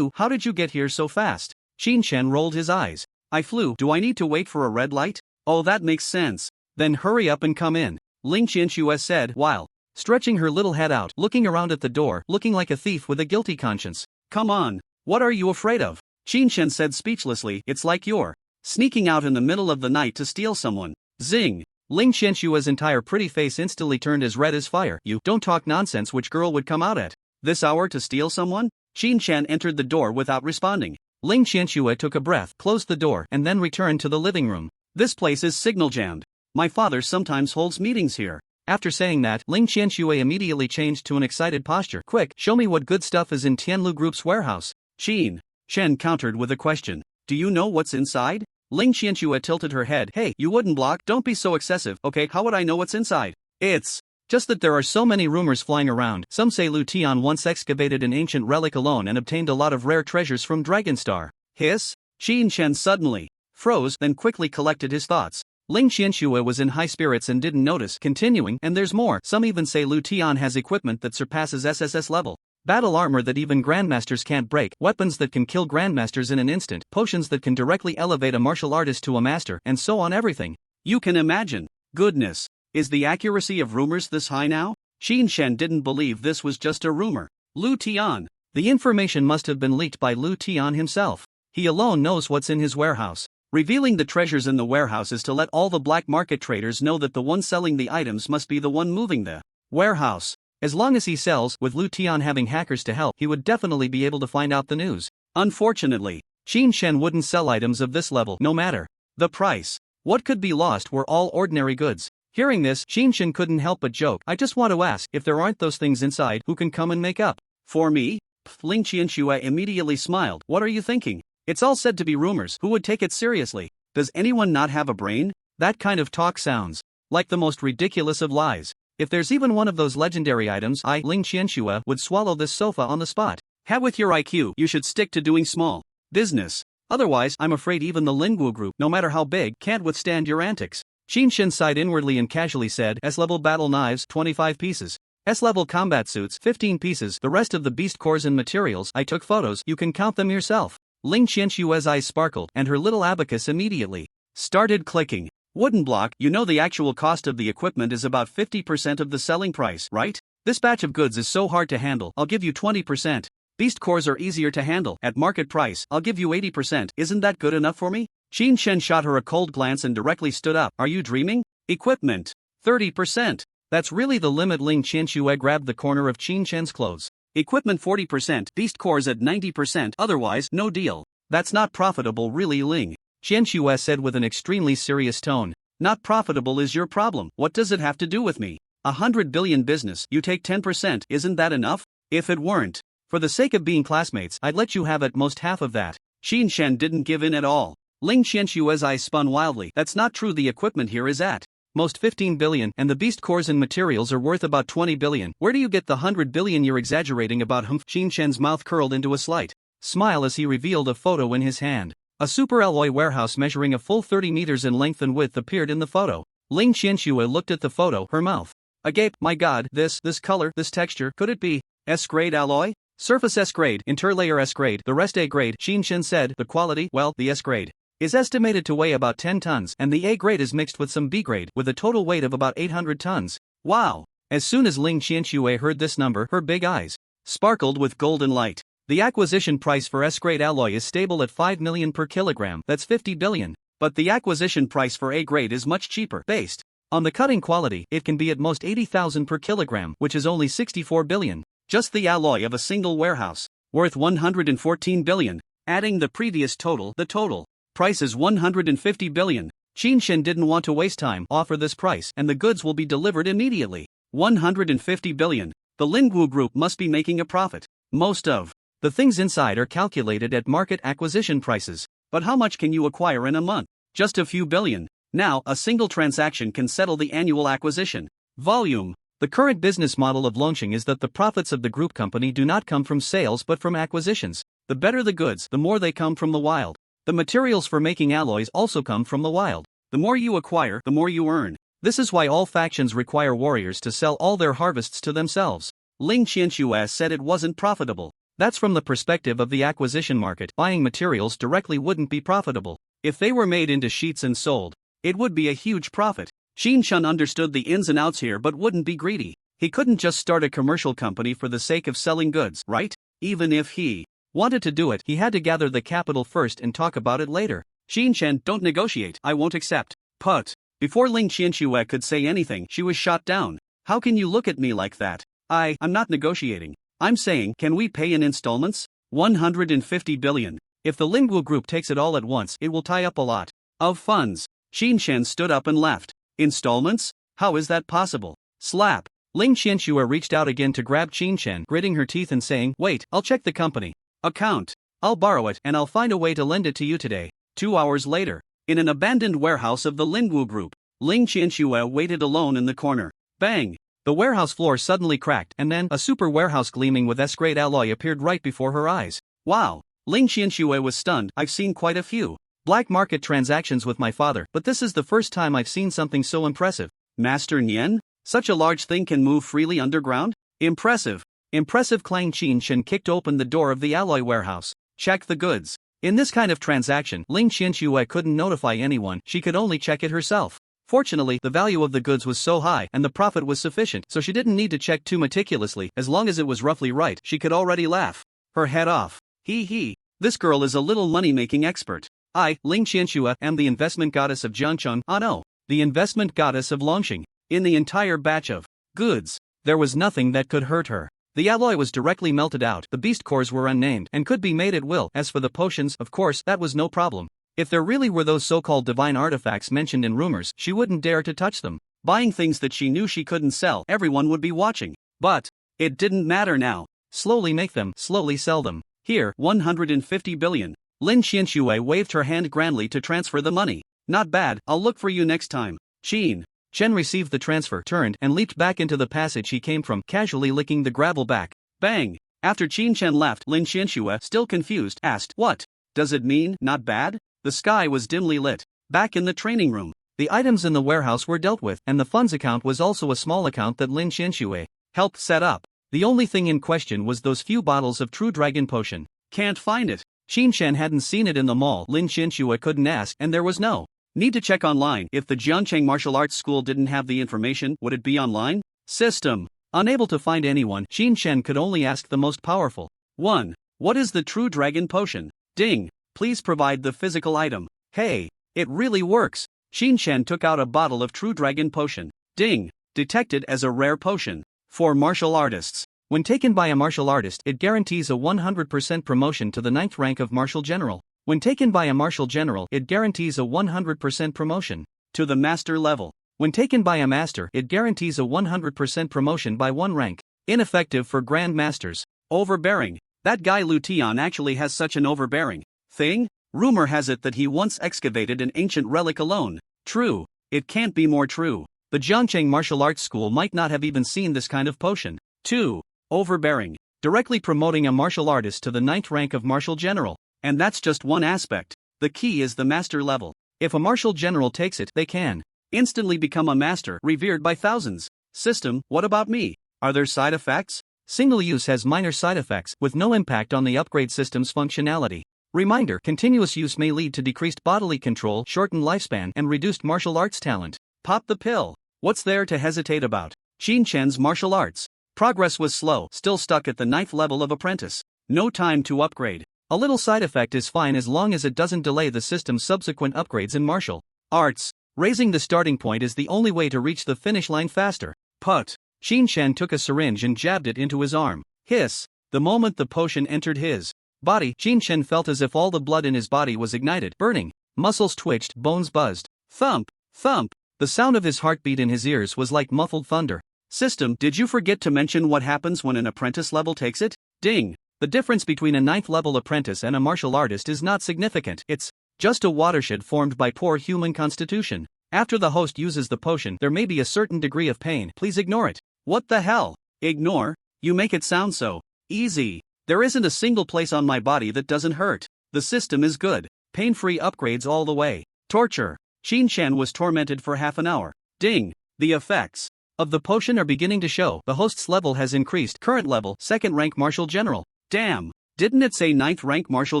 How did you get here so fast? Qin Shen rolled his eyes. I flew. Do I need to wait for a red light? Oh, that makes sense. Then hurry up and come in, Ling Qianxue said while stretching her little head out, looking around at the door, looking like a thief with a guilty conscience. Come on. What are you afraid of? Qin Shen said speechlessly. It's like you're sneaking out in the middle of the night to steal someone. Zing. Ling Qianshua's entire pretty face instantly turned as red as fire. You don't talk nonsense. Which girl would come out at this hour to steal someone? Qin Shan entered the door without responding. Ling Qianxue took a breath, closed the door, and then returned to the living room. This place is signal jammed. My father sometimes holds meetings here. After saying that, Ling Qianxue immediately changed to an excited posture. Quick, show me what good stuff is in Tianlu Group's warehouse. Qin Shen countered with a question. Do you know what's inside? Ling Qianxue tilted her head. Hey, you wouldn't block? Don't be so excessive. Okay, how would I know what's inside? It's just that there are so many rumors flying around. Some say Lu Tian once excavated an ancient relic alone and obtained a lot of rare treasures from Dragonstar. Hiss? Qin Shen suddenly froze, then quickly collected his thoughts. Ling Qianxue was in high spirits and didn't notice. Continuing, and there's more. Some even say Lu Tian has equipment that surpasses SSS level. Battle armor that even grandmasters can't break, weapons that can kill grandmasters in an instant, potions that can directly elevate a martial artist to a master, and so on. Everything you can imagine. Goodness. Is the accuracy of rumors this high now? Qin Shen didn't believe this was just a rumor. Lu Tian. The information must have been leaked by Lu Tian himself. He alone knows what's in his warehouse. Revealing the treasures in the warehouse is to let all the black market traders know that the one selling the items must be the one moving the warehouse. As long as he sells, with Lu Tian having hackers to help, he would definitely be able to find out the news. Unfortunately, Qin Shen wouldn't sell items of this level, no matter the price. What could be lost were all ordinary goods. Hearing this, Qin Shen couldn't help but joke. I just want to ask, if there aren't those things inside, who can come and make up for me? Ling Qianxue immediately smiled. What are you thinking? It's all said to be rumors. Who would take it seriously? Does anyone not have a brain? That kind of talk sounds like the most ridiculous of lies. If there's even one of those legendary items, Ling Qianxue, would swallow this sofa on the spot. With your IQ, you should stick to doing small business. Otherwise, I'm afraid even the Lingguo Group, no matter how big, can't withstand your antics. Qin Shen sighed inwardly and casually said, S-level battle knives, 25 pieces. S-level combat suits, 15 pieces. The rest of the beast cores and materials, I took photos, you can count them yourself. Ling Qianshue's eyes sparkled, and her little abacus immediately started clicking. Wooden block, you know the actual cost of the equipment is about 50% of the selling price, right? This batch of goods is so hard to handle, I'll give you 20%. Beast cores are easier to handle, at market price, I'll give you 80%. Isn't that good enough for me? Qin Shen shot her a cold glance and directly stood up. Are you dreaming? Equipment. 30%. That's really the limit. Ling Qianxue grabbed the corner of Qin Shen's clothes. Equipment 40%, beast cores at 90%, otherwise, no deal. That's not profitable really, Ling Qianxue said with an extremely serious tone. Not profitable is your problem. What does it have to do with me? 100 billion business, you take 10%, isn't that enough? If it weren't, for the sake of being classmates, I'd let you have at most half of that. Qin Shen didn't give in at all. Ling Qianshue's eyes spun wildly. That's not true. The equipment here is at most 15 billion, and the beast cores and materials are worth about 20 billion. Where do you get the 100 billion you're exaggerating about? Qin Shen's mouth curled into a slight smile as he revealed a photo in his hand. A super alloy warehouse measuring a full 30 meters in length and width appeared in the photo. Ling Qianxue looked at the photo, her mouth agape. My god, this color, this texture, could it be S-grade alloy? Surface S grade, interlayer S grade, the rest A grade. Shin Shin said. The quality, well, the S grade is estimated to weigh about 10 tons, and the A grade is mixed with some B grade, with a total weight of about 800 tons. Wow! As soon as Ling Qianxue heard this number, her big eyes sparkled with golden light. The acquisition price for S-grade alloy is stable at 5 million per kilogram, that's 50 billion. But the acquisition price for A-grade is much cheaper. Based on the cutting quality, it can be at most 80,000 per kilogram, which is only 64 billion. Just the alloy of a single warehouse, worth 114 billion. Adding the previous total, the total price is 150 billion. Shin Shin didn't want to waste time, offer this price, and the goods will be delivered immediately. 150 billion. The Lingwu Group must be making a profit. Most of the things inside are calculated at market acquisition prices. But how much can you acquire in a month? Just a few billion. Now, a single transaction can settle the annual acquisition volume. The current business model of Longqing is that the profits of the group company do not come from sales but from acquisitions. The better the goods, the more they come from the wild. The materials for making alloys also come from the wild. The more you acquire, the more you earn. This is why all factions require warriors to sell all their harvests to themselves. Ling Qianxue said it wasn't profitable. That's from the perspective of the acquisition market. Buying materials directly wouldn't be profitable. If they were made into sheets and sold, it would be a huge profit. Shin Shun understood the ins and outs here but wouldn't be greedy. He couldn't just start a commercial company for the sake of selling goods, right? Even if he wanted to do it, he had to gather the capital first and talk about it later. Shin Shen, don't negotiate, I won't accept. Put. Before Ling Qianxue could say anything, she was shot down. How can you look at me like that? I'm not negotiating. I'm saying, can we pay in installments? 150 billion. If the Lingwu Group takes it all at once, it will tie up a lot of funds. Shin Shen stood up and left. Installments? How is that possible? Slap. Ling Qianxue reached out again to grab Shin Shen, gritting her teeth and saying, wait, I'll check the company account. I'll borrow it and I'll find a way to lend it to you today. 2 hours later, in an abandoned warehouse of the Lingwu Group, Ling Qianxue waited alone in the corner. Bang! The warehouse floor suddenly cracked, and then a super warehouse gleaming with S-grade alloy appeared right before her eyes. Wow! Ling Qianxue was stunned. I've seen quite a few black market transactions with my father, but this is the first time I've seen something so impressive. Master Nian? Such a large thing can move freely underground? Impressive. Impressive. Clang. Shin Shen kicked open the door of the alloy warehouse. Check the goods. In this kind of transaction, Ling Qianxue couldn't notify anyone, she could only check it herself. Fortunately, the value of the goods was so high and the profit was sufficient, so she didn't need to check too meticulously. As long as it was roughly right, she could already laugh her head off. Hee. This girl is a little money-making expert. I, Ling Qianxue, am the investment goddess of Jiangcheng. Ah no, the investment goddess of Longqing. In the entire batch of goods, there was nothing that could hurt her. The alloy was directly melted out, the beast cores were unnamed and could be made at will. As for the potions, of course, that was no problem. If there really were those so-called divine artifacts mentioned in rumors, she wouldn't dare to touch them. Buying things that she knew she couldn't sell, everyone would be watching. But it didn't matter now. Slowly make them, slowly sell them. Here, 150 billion. Lin Qianxue waved her hand grandly to transfer the money. Not bad, I'll look for you next time. Shin Chen received the transfer, turned, and leaped back into the passage he came from, casually licking the gravel back. Bang! After Shin Chen left, Lin Qianxue, still confused, asked, what does it mean, not bad? The sky was dimly lit. Back in the training room, the items in the warehouse were dealt with, and the funds account was also a small account that Lin Qianxue helped set up. The only thing in question was those few bottles of True Dragon Potion. Can't find it. Shin Chen hadn't seen it in the mall. Lin Qianxue couldn't ask, and there was no need to check online. If the Jiangcheng Martial Arts School didn't have the information, would it be online? System. Unable to find anyone, Shin Chen could only ask the most powerful. 1. What is the True Dragon Potion? Ding. Please provide the physical item. Hey, it really works. Shin Chen took out a bottle of True Dragon Potion. Ding. Detected as a rare potion. For martial artists. When taken by a martial artist, it guarantees a 100% promotion to the 9th rank of Martial General. When taken by a martial general, it guarantees a 100% promotion to the master level. When taken by a master, it guarantees a 100% promotion by 1 rank. Ineffective for Grand Masters. Overbearing. That guy Lu Tian actually has such an overbearing thing? Rumor has it that he once excavated an ancient relic alone. True. It can't be more true. The Jiangcheng Martial Arts School might not have even seen this kind of potion. 2. Overbearing. Directly promoting a martial artist to the 9th rank of Martial General. And that's just one aspect. The key is the master level. If a martial general takes it, they can instantly become a master, revered by thousands. System, what about me? Are there side effects? Single use has minor side effects with no impact on the upgrade system's functionality. Reminder: continuous use may lead to decreased bodily control, shortened lifespan, and reduced martial arts talent. Pop the pill. What's there to hesitate about? Shin-chan's martial arts progress was slow, still stuck at the 9th level of apprentice. No time to upgrade. A little side effect is fine as long as it doesn't delay the system's subsequent upgrades in martial arts. Raising the starting point is the only way to reach the finish line faster. Put. Shin-chan took a syringe and jabbed it into his arm. Hiss. The moment the potion entered his body, Shin-chan felt as if all the blood in his body was ignited, burning. Muscles twitched, bones buzzed. Thump, thump. The sound of his heartbeat in his ears was like muffled thunder. System, did you forget to mention what happens when an apprentice level takes it? Ding. The difference between a 9th level apprentice and a martial artist is not significant. It's just a watershed formed by poor human constitution. After the host uses the potion, there may be a certain degree of pain. Please ignore it. What the hell? Ignore? You make it sound so easy. There isn't a single place on my body that doesn't hurt. The system is good. Pain-free upgrades all the way. Torture. Shin-chan was tormented for half an hour. Ding. The effects of the potion are beginning to show. The host's level has increased. Current level, 2nd rank Martial General. Damn. Didn't it say 9th rank Martial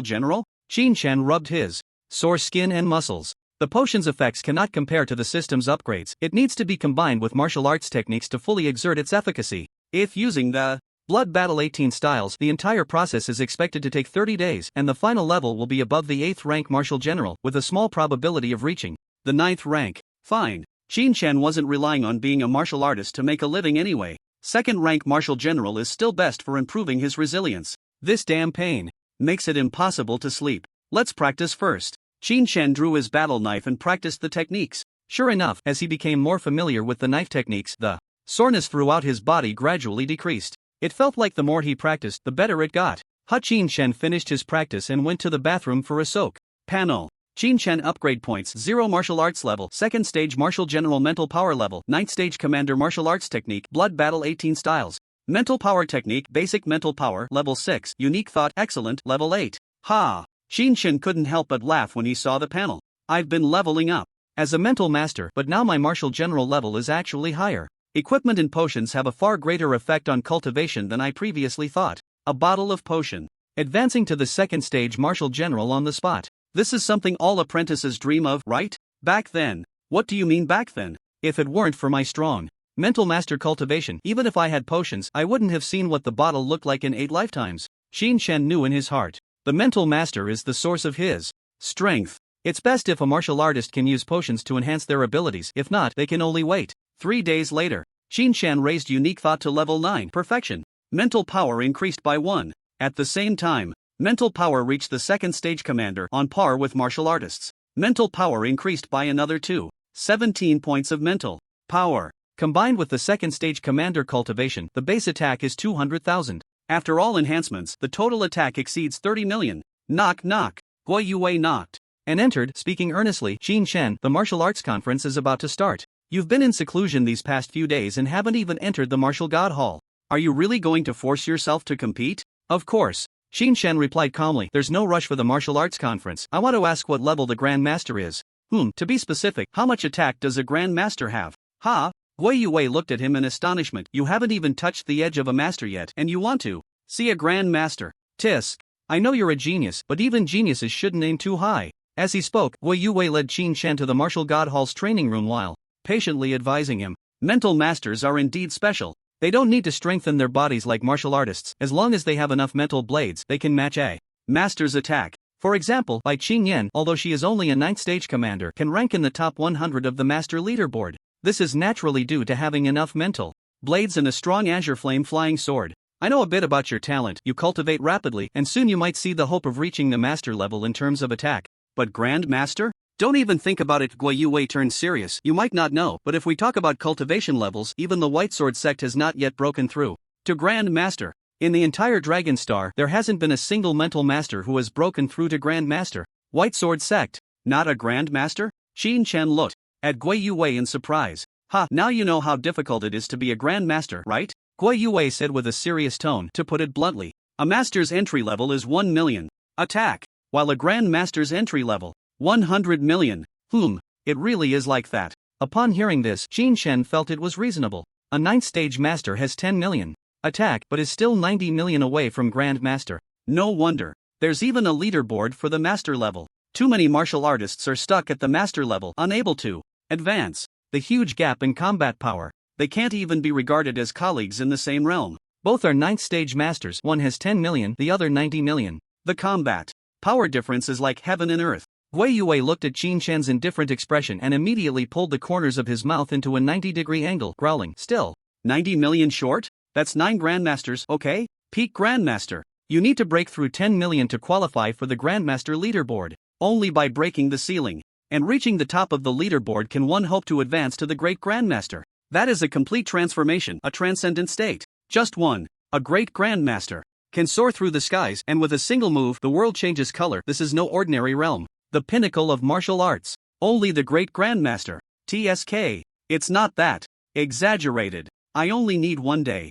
General? Shin-chan rubbed his sore skin and muscles. The potion's effects cannot compare to the system's upgrades. It needs to be combined with martial arts techniques to fully exert its efficacy. If using the Blood Battle 18 styles, the entire process is expected to take 30 days, and the final level will be above the 8th rank Martial General, with a small probability of reaching the 9th rank. Fine. Shin-chan wasn't relying on being a martial artist to make a living anyway. 2nd rank Martial General is still best for improving his resilience. This damn pain makes it impossible to sleep. Let's practice first. Shin-chan drew his battle knife and practiced the techniques. Sure enough, as he became more familiar with the knife techniques, the soreness throughout his body gradually decreased. It felt like the more he practiced, the better it got. Shin-chan finished his practice and went to the bathroom for a soak. Panel. Shin-chan upgrade points: 0 martial arts level, 2nd stage martial general mental power level, 9th stage commander martial arts technique, blood battle 18 styles. Mental power technique, basic mental power, level 6, unique thought, excellent, level 8. Ha! Shin-chan couldn't help but laugh when he saw the panel. I've been leveling up as a mental master, but now my martial general level is actually higher. Equipment and potions have a far greater effect on cultivation than I previously thought. A bottle of potion. Advancing to the 2nd stage martial general on the spot. This is something all apprentices dream of, right? Back then. What do you mean back then? If it weren't for my strong mental master cultivation, even if I had potions, I wouldn't have seen what the bottle looked like in 8 lifetimes. Shin-chan knew in his heart. The mental master is the source of his strength. It's best if a martial artist can use potions to enhance their abilities. If not, they can only wait. 3 days later, Shin-chan raised unique thought to level 9, perfection. Mental power increased by 1. At the same time, mental power reached the 2nd stage commander, on par with martial artists. Mental power increased by another 2. 17 points of mental power. Combined with the 2nd stage commander cultivation, the base attack is 200,000. After all enhancements, the total attack exceeds 30 million. Knock knock. Guo Yue knocked and entered, speaking earnestly. Shin-chan, the martial arts conference is about to start. You've been in seclusion these past few days and haven't even entered the martial god hall. Are you really going to force yourself to compete? Of course. Shin-chan replied calmly. There's no rush for the martial arts conference. I want to ask what level the Grand Master is. To be specific, how much attack does a Grand Master have? Ha! Guo Yue looked at him in astonishment. You haven't even touched the edge of a master yet, and you want to see a Grand Master. Tisk. I know you're a genius, but even geniuses shouldn't aim too high. As he spoke, Guo Yue led Shin-chan to the martial god hall's training room while patiently advising him. Mental masters are indeed special. They don't need to strengthen their bodies like martial artists. As long as they have enough mental blades, they can match a master's attack. For example, Bai Qingyan, although she is only a 9th stage commander, can rank in the top 100 of the master leaderboard. This is naturally due to having enough mental blades and a strong azure flame flying sword. I know a bit about your talent. You cultivate rapidly, and soon you might see the hope of reaching the master level in terms of attack. But Grand Master? Don't even think about it. Guo Yue turned serious. You might not know, but if we talk about cultivation levels, even the White Sword sect has not yet broken through to Grand Master. In the entire Dragon Star, there hasn't been a single mental master who has broken through to Grand Master. White Sword sect? Not a Grand Master? Shin-chan looked at Guo Yue in surprise. Ha, now you know how difficult it is to be a Grand Master, right? Guo Yue said with a serious tone. To put it bluntly, a master's entry level is 1 million attack, while a Grand Master's entry level 100 million. It really is like that. Upon hearing this, Shin-chan felt it was reasonable. A 9th stage master has 10 million attack but is still 90 million away from Grand Master. No wonder. There's even a leaderboard for the master level. Too many martial artists are stuck at the master level, unable to advance. The huge gap in combat power. They can't even be regarded as colleagues in the same realm. Both are 9th stage masters, one has 10 million, the other 90 million. The combat power difference is like heaven and earth. Wei Yue looked at Qin Shan's indifferent expression and immediately pulled the corners of his mouth into a 90-degree angle, growling, still 90 million short? That's 9 grandmasters, okay? Peak grandmaster. You need to break through 10 million to qualify for the grandmaster leaderboard. Only by breaking the ceiling and reaching the top of the leaderboard can one hope to advance to the great grandmaster. That is a complete transformation, a transcendent state. Just one, a great grandmaster, can soar through the skies and with a single move the world changes color. This is no ordinary realm. The pinnacle of martial arts. Only the great grandmaster. TSK. It's not that exaggerated. I only need 1 day.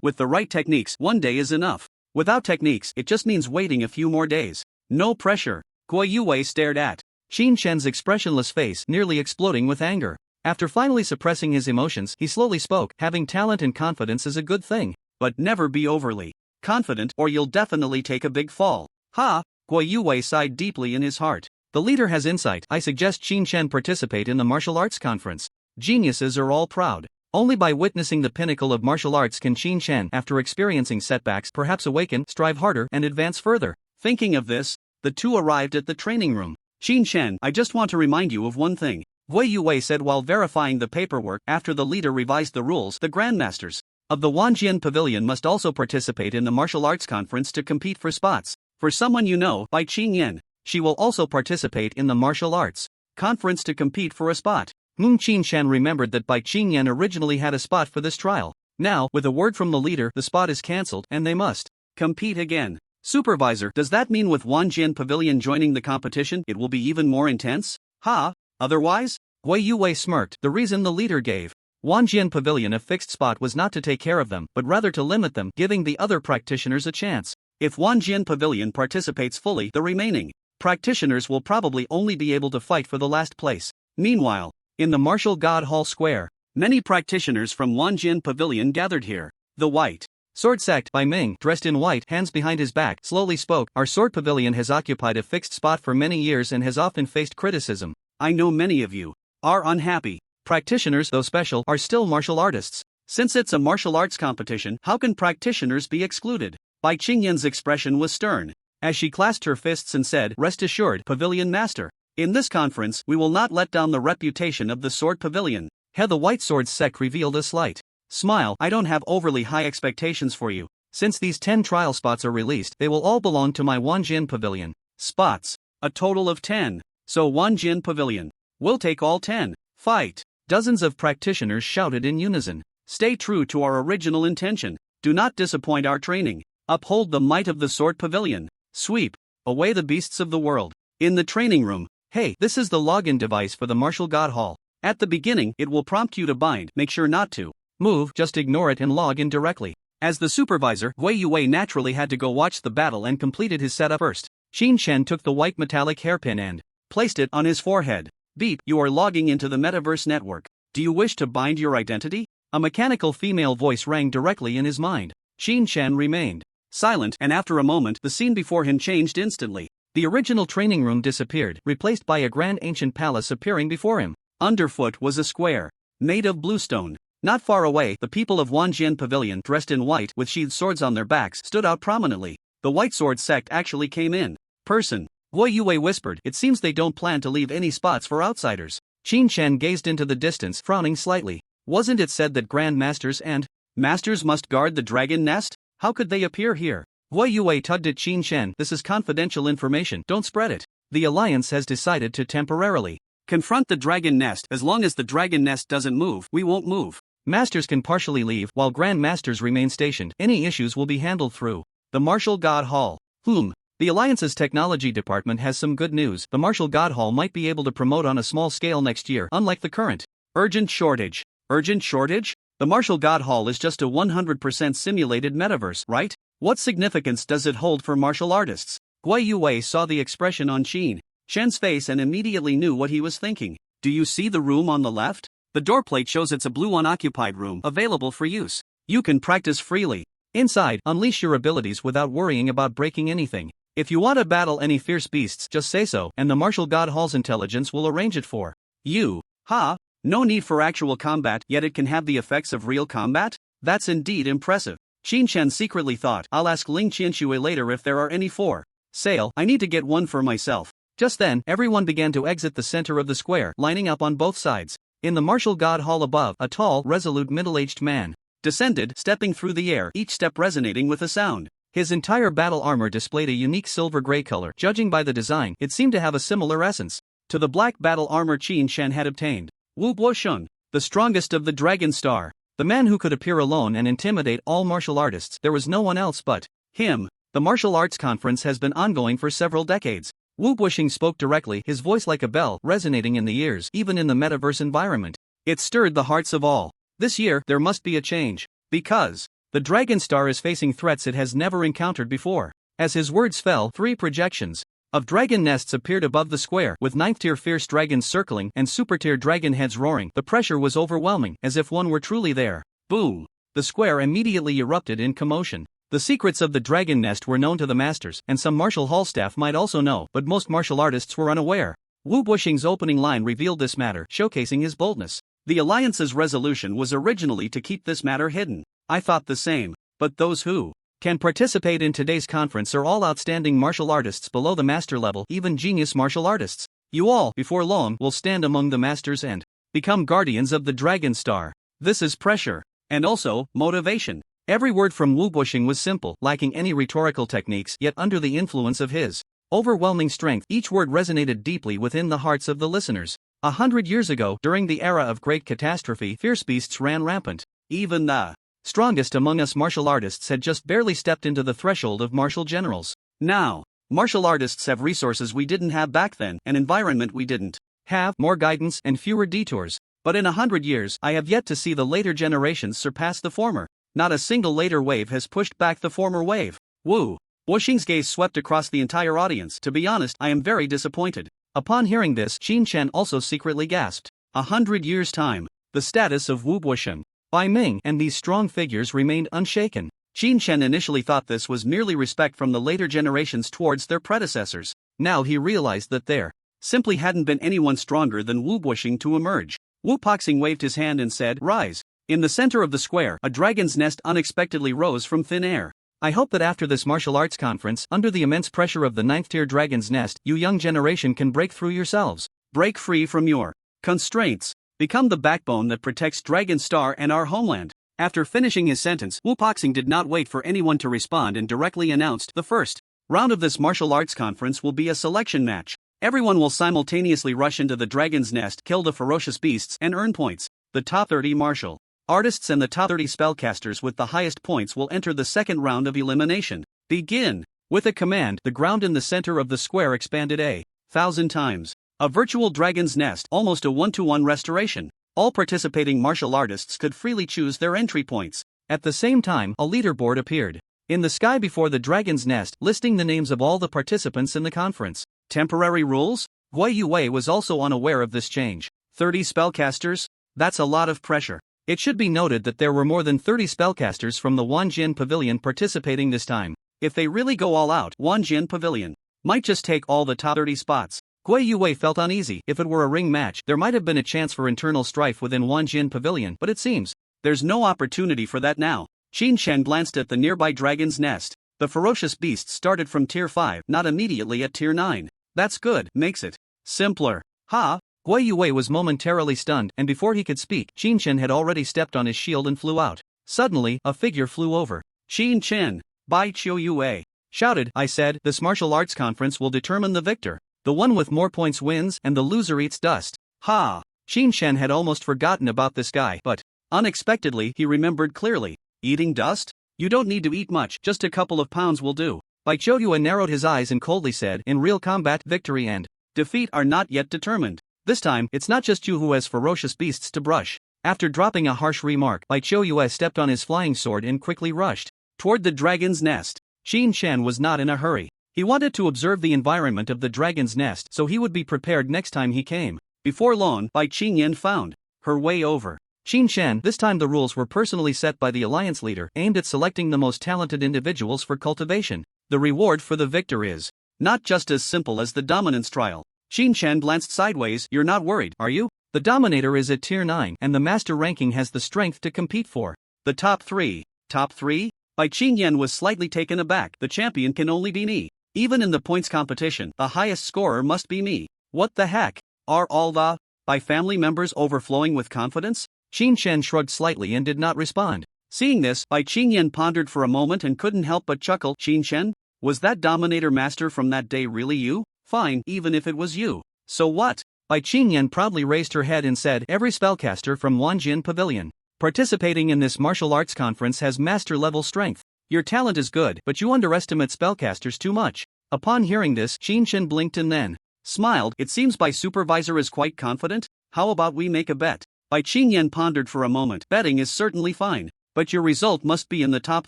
With the right techniques, 1 day is enough. Without techniques, it just means waiting a few more days. No pressure. Guo Yue stared at Qin Shan's expressionless face, nearly exploding with anger. After finally suppressing his emotions, he slowly spoke, having talent and confidence is a good thing. But never be overly confident or you'll definitely take a big fall. Ha! Guo Yue sighed deeply in his heart. The leader has insight. I suggest Qin Shan participate in the martial arts conference. Geniuses are all proud. Only by witnessing the pinnacle of martial arts can Qin Shan, after experiencing setbacks, perhaps awaken, strive harder, and advance further. Thinking of this, the two arrived at the training room. Qin Shan, I just want to remind you of one thing. Wei Yue said while verifying the paperwork. After the leader revised the rules, the grandmasters of the Wanjian Pavilion must also participate in the martial arts conference to compete for spots. For someone you know, by Qing Yan, she will also participate in the martial arts conference to compete for a spot. Qin Shan remembered that Bai Qingyan originally had a spot for this trial. Now, with a word from the leader, the spot is cancelled and they must compete again. Supervisor, does that mean with Wanjian Pavilion joining the competition, it will be even more intense? Ha! Otherwise? Wei Yue smirked. The reason the leader gave Wanjian Pavilion a fixed spot was not to take care of them, but rather to limit them, giving the other practitioners a chance. If Wanjian Pavilion participates fully, the remaining practitioners will probably only be able to fight for the last place. Meanwhile, in the Martial God Hall Square, many practitioners from Wanjian Pavilion gathered here. The White Sword Sect by Ming, dressed in white, hands behind his back, slowly spoke. Our sword pavilion has occupied a fixed spot for many years and has often faced criticism. I know many of you are unhappy. Practitioners, though special, are still martial artists. Since it's a martial arts competition, how can practitioners be excluded? Bai Qingyan's expression was stern, as she clasped her fists and said, rest assured, Pavilion Master. In this conference, we will not let down the reputation of the Sword Pavilion. The White Sword Sect revealed a slight smile. I don't have overly high expectations for you. Since these 10 trial spots are released, they will all belong to my Wanjian Pavilion. Spots. A total of 10. So Wanjian Pavilion will take all 10. Fight. Dozens of practitioners shouted in unison. Stay true to our original intention. Do not disappoint our training. Uphold the might of the Sword Pavilion. Sweep away the beasts of the world. In the training room. Hey, this is the login device for the Martial God Hall. At the beginning, it will prompt you to bind. Make sure not to move, just ignore it and log in directly. As the supervisor, Wei Yue naturally had to go watch the battle and completed his setup first. Qin Shan took the white metallic hairpin and placed it on his forehead. Beep, you are logging into the metaverse network. Do you wish to bind your identity? A mechanical female voice rang directly in his mind. Qin Shan remained silent, and after a moment, the scene before him changed instantly. The original training room disappeared, replaced by a grand ancient palace appearing before him. Underfoot was a square, made of bluestone. Not far away, the people of Wanjian Pavilion, dressed in white with sheathed swords on their backs, stood out prominently. The White Sword Sect actually came in person. Wei Yue whispered, it seems they don't plan to leave any spots for outsiders. Qin Shan gazed into the distance, frowning slightly. Wasn't it said that Grand Masters and Masters must guard the dragon nest? How could they appear here? Wei Yue tugged at Qin Shan. This is confidential information, don't spread it. The Alliance has decided to temporarily confront the dragon nest. As long as the dragon nest doesn't move, we won't move. Masters can partially leave, while Grand Masters remain stationed. Any issues will be handled through the Martial God Hall. The Alliance's technology department has some good news. The Martial God Hall might be able to promote on a small scale next year, unlike the current urgent shortage. Urgent shortage? The Martial God Hall is just a 100% simulated metaverse, right? What significance does it hold for martial artists? Wei Yue saw the expression on Qin Shan's face and immediately knew what he was thinking. Do you see the room on the left? The doorplate shows it's a blue unoccupied room available for use. You can practice freely. Inside, unleash your abilities without worrying about breaking anything. If you want to battle any fierce beasts, just say so, and the martial god Hall's intelligence will arrange it for you. Ha! No need for actual combat, yet it can have the effects of real combat? That's indeed impressive. Qin Shen secretly thought, I'll ask Ling Qianxue later if there are any for sale. I need to get one for myself. Just then, everyone began to exit the center of the square, lining up on both sides. In the martial god hall above, a tall, resolute middle-aged man descended, stepping through the air, each step resonating with a sound. His entire battle armor displayed a unique silver-gray color. Judging by the design, it seemed to have a similar essence to the black battle armor Qin Shen had obtained. Wu Guosheng, the strongest of the Dragon Star, the man who could appear alone and intimidate all martial artists. There was no one else but him. The martial arts conference has been ongoing for several decades. Wu Guosheng spoke directly, his voice like a bell, resonating in the ears, even in the metaverse environment. It stirred the hearts of all. This year, there must be a change. Because the Dragon Star is facing threats it has never encountered before. As his words fell, 3 projections of dragon nests appeared above the square, with 9th-tier fierce dragons circling and super-tier dragon heads roaring. The pressure was overwhelming, as if one were truly there. Boom! The square immediately erupted in commotion. The secrets of the dragon nest were known to the masters, and some martial hall staff might also know, but most martial artists were unaware. Wu Guosheng's opening line revealed this matter, showcasing his boldness. The Alliance's resolution was originally to keep this matter hidden. I thought the same, but those who can participate in today's conference are all outstanding martial artists below the master level, even genius martial artists. You all, before long, will stand among the masters and become guardians of the Dragon Star. This is pressure, and also motivation. Every word from Wu Guosheng was simple, lacking any rhetorical techniques, yet under the influence of his overwhelming strength, each word resonated deeply within the hearts of the listeners. 100 years ago, during the era of great catastrophe, fierce beasts ran rampant. Even the strongest among us martial artists had just barely stepped into the threshold of martial generals. Now, martial artists have resources we didn't have back then, an environment we didn't have, more guidance, and fewer detours. But in 100 years, I have yet to see the later generations surpass the former. Not a single later wave has pushed back the former wave. Wu Guosheng's gaze swept across the entire audience. To be honest, I am very disappointed. Upon hearing this, Qin Shen also secretly gasped. 100 years' time. The status of Wu Guosheng, Bai Ming, and these strong figures remained unshaken. Qin Shen initially thought this was merely respect from the later generations towards their predecessors. Now he realized that there simply hadn't been anyone stronger than Wu Guosheng to emerge. Wu Poxing waved his hand and said, "Rise." In the center of the square, a dragon's nest unexpectedly rose from thin air. I hope that after this martial arts conference, under the immense pressure of the 9th-tier dragon's nest, you young generation can break through yourselves. Break free from your constraints. Become the backbone that protects Dragon Star and our homeland. After finishing his sentence, Wu Poxing did not wait for anyone to respond and directly announced, the first round of this martial arts conference will be a selection match. Everyone will simultaneously rush into the dragon's nest, kill the ferocious beasts, and earn points. The top 30 martial artists and the top 30 spellcasters with the highest points will enter the second round of elimination. Begin! With a command, the ground in the center of the square expanded 1,000 times. A virtual dragon's nest, almost a 1-to-1 restoration. All participating martial artists could freely choose their entry points. At the same time, a leaderboard appeared in the sky before the dragon's nest, listing the names of all the participants in the conference. Temporary rules? Guai Yue was also unaware of this change. 30 spellcasters? That's a lot of pressure. It should be noted that there were more than 30 spellcasters from the Wanjian Pavilion participating this time. If they really go all out, Wanjian Pavilion might just take all the top 30 spots. Guai Yue felt uneasy. If it were a ring match, there might have been a chance for internal strife within Wanjian Pavilion, but it seems there's no opportunity for that now. Qin Shen glanced at the nearby dragon's nest. The ferocious beast started from tier 5, not immediately at tier 9. That's good, makes it simpler. Ha! Guai Yue was momentarily stunned, and before he could speak, Qin Shen had already stepped on his shield and flew out. Suddenly, a figure flew over. Qin Shen, Bai Qiu Yue shouted, I said, this martial arts conference will determine the victor. The one with more points wins, and the loser eats dust. Ha! Qin Shen had almost forgotten about this guy, but unexpectedly he remembered clearly. Eating dust? You don't need to eat much, just a couple of pounds will do. Bai Qiu Yue narrowed his eyes and coldly said, in real combat, victory and defeat are not yet determined. This time, it's not just you who has ferocious beasts to brush. After dropping a harsh remark, Bai Qiu Yue stepped on his flying sword and quickly rushed toward the dragon's nest. Qin Shen was not in a hurry. He wanted to observe the environment of the dragon's nest so he would be prepared next time he came. Before long, Bai Qingyan found her way over Qin Shan. This time the rules were personally set by the alliance leader, aimed at selecting the most talented individuals for cultivation. The reward for the victor is not just as simple as the dominance trial. Qin Shan glanced sideways. You're not worried, are you? The dominator is at tier 9 and the master ranking has the strength to compete for the top 3. Top 3? Bai Qingyan was slightly taken aback. The champion can only be me. Even in the points competition, the highest scorer must be me. What the heck? Are all the Bai family members overflowing with confidence? Qin Shan shrugged slightly and did not respond. Seeing this, Bai Qingyan pondered for a moment and couldn't help but chuckle. Qin Shan? Was that dominator master from that day really you? Fine, even if it was you. So what? Bai Qingyan proudly raised her head and said, every spellcaster from Wanjin Pavilion participating in this martial arts conference has master-level strength. Your talent is good, but you underestimate spellcasters too much. Upon hearing this, Qin Shan blinked and then smiled. It seems Bai supervisor is quite confident. How about we make a bet? Bai Qingyan pondered for a moment. Betting is certainly fine, but your result must be in the top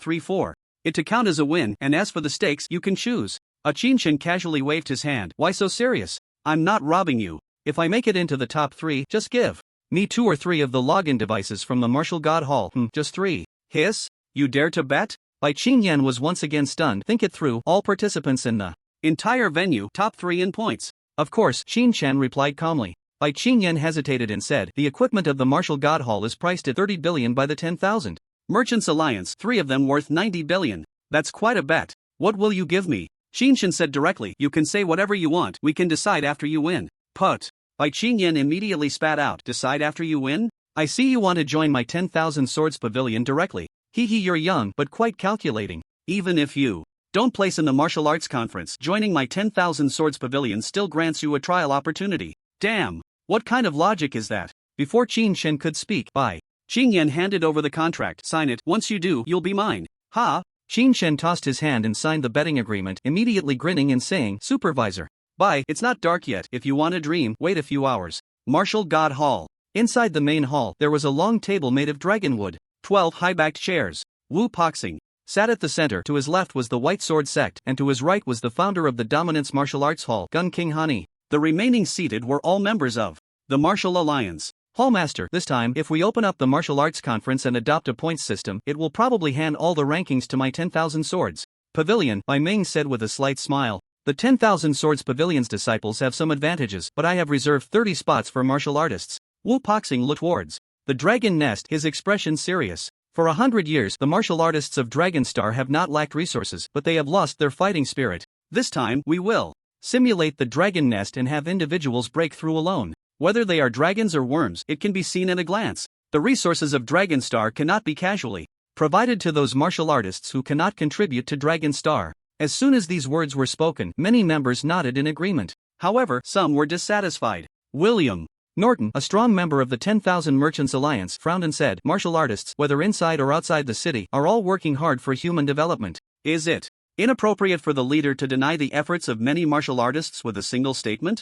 3-4. It to count as a win, and as for the stakes, you can choose. Qin Shan casually waved his hand. Why so serious? I'm not robbing you. If I make it into the top 3, just give me 2 or 3 of the login devices from the Martial God Hall. Just 3. Hiss? You dare to bet? Bai Qingyan was once again stunned. Think it through. All participants in the entire venue, top 3 in points. Of course, Qin Shan replied calmly. Bai Qingyan hesitated and said, the equipment of the Martial God Hall is priced at 30 billion by the 10,000 Merchants Alliance, 3 of them worth 90 billion. That's quite a bet. What will you give me? Qin Shan said directly, you can say whatever you want, we can decide after you win. Put. Bai Qingyan immediately spat out. Decide after you win? I see you want to join my 10,000 swords pavilion directly. You're young but quite calculating. Even if you don't place in the martial arts conference, joining my 10,000 swords pavilion still grants you a trial opportunity. Damn. What kind of logic is that? Before Qin Shan could speak, Bai Qingyan handed over the contract. Sign it. Once you do, you'll be mine. Ha! Qin Shan tossed his hand and signed the betting agreement, immediately grinning and saying, Supervisor. Bye, it's not dark yet. If you want a dream, wait a few hours. Martial God Hall. Inside the main hall, there was a long table made of dragonwood. 12 high-backed chairs. Wu Poxing sat at the center. To his left was the White Sword Sect, and to his right was the founder of the Dominance Martial Arts Hall, Gun King Hani. The remaining seated were all members of the Martial Alliance. Hallmaster, this time, if we open up the martial arts conference and adopt a points system, it will probably hand all the rankings to my 10,000 swords pavilion, Bai Ming said with a slight smile. The 10,000 Swords Pavilion's disciples have some advantages, but I have reserved 30 spots for martial artists. Wu Poxing looked towards the Dragon Nest, his expression serious. For 100 years, the martial artists of Dragonstar have not lacked resources, but they have lost their fighting spirit. This time, we will simulate the Dragon Nest and have individuals break through alone. Whether they are dragons or worms, it can be seen at a glance. The resources of Dragonstar cannot be casually provided to those martial artists who cannot contribute to Dragonstar. As soon as these words were spoken, many members nodded in agreement. However, some were dissatisfied. William Norton, a strong member of the 10,000 Merchants Alliance, frowned and said, martial artists, whether inside or outside the city, are all working hard for human development. Is it inappropriate for the leader to deny the efforts of many martial artists with a single statement?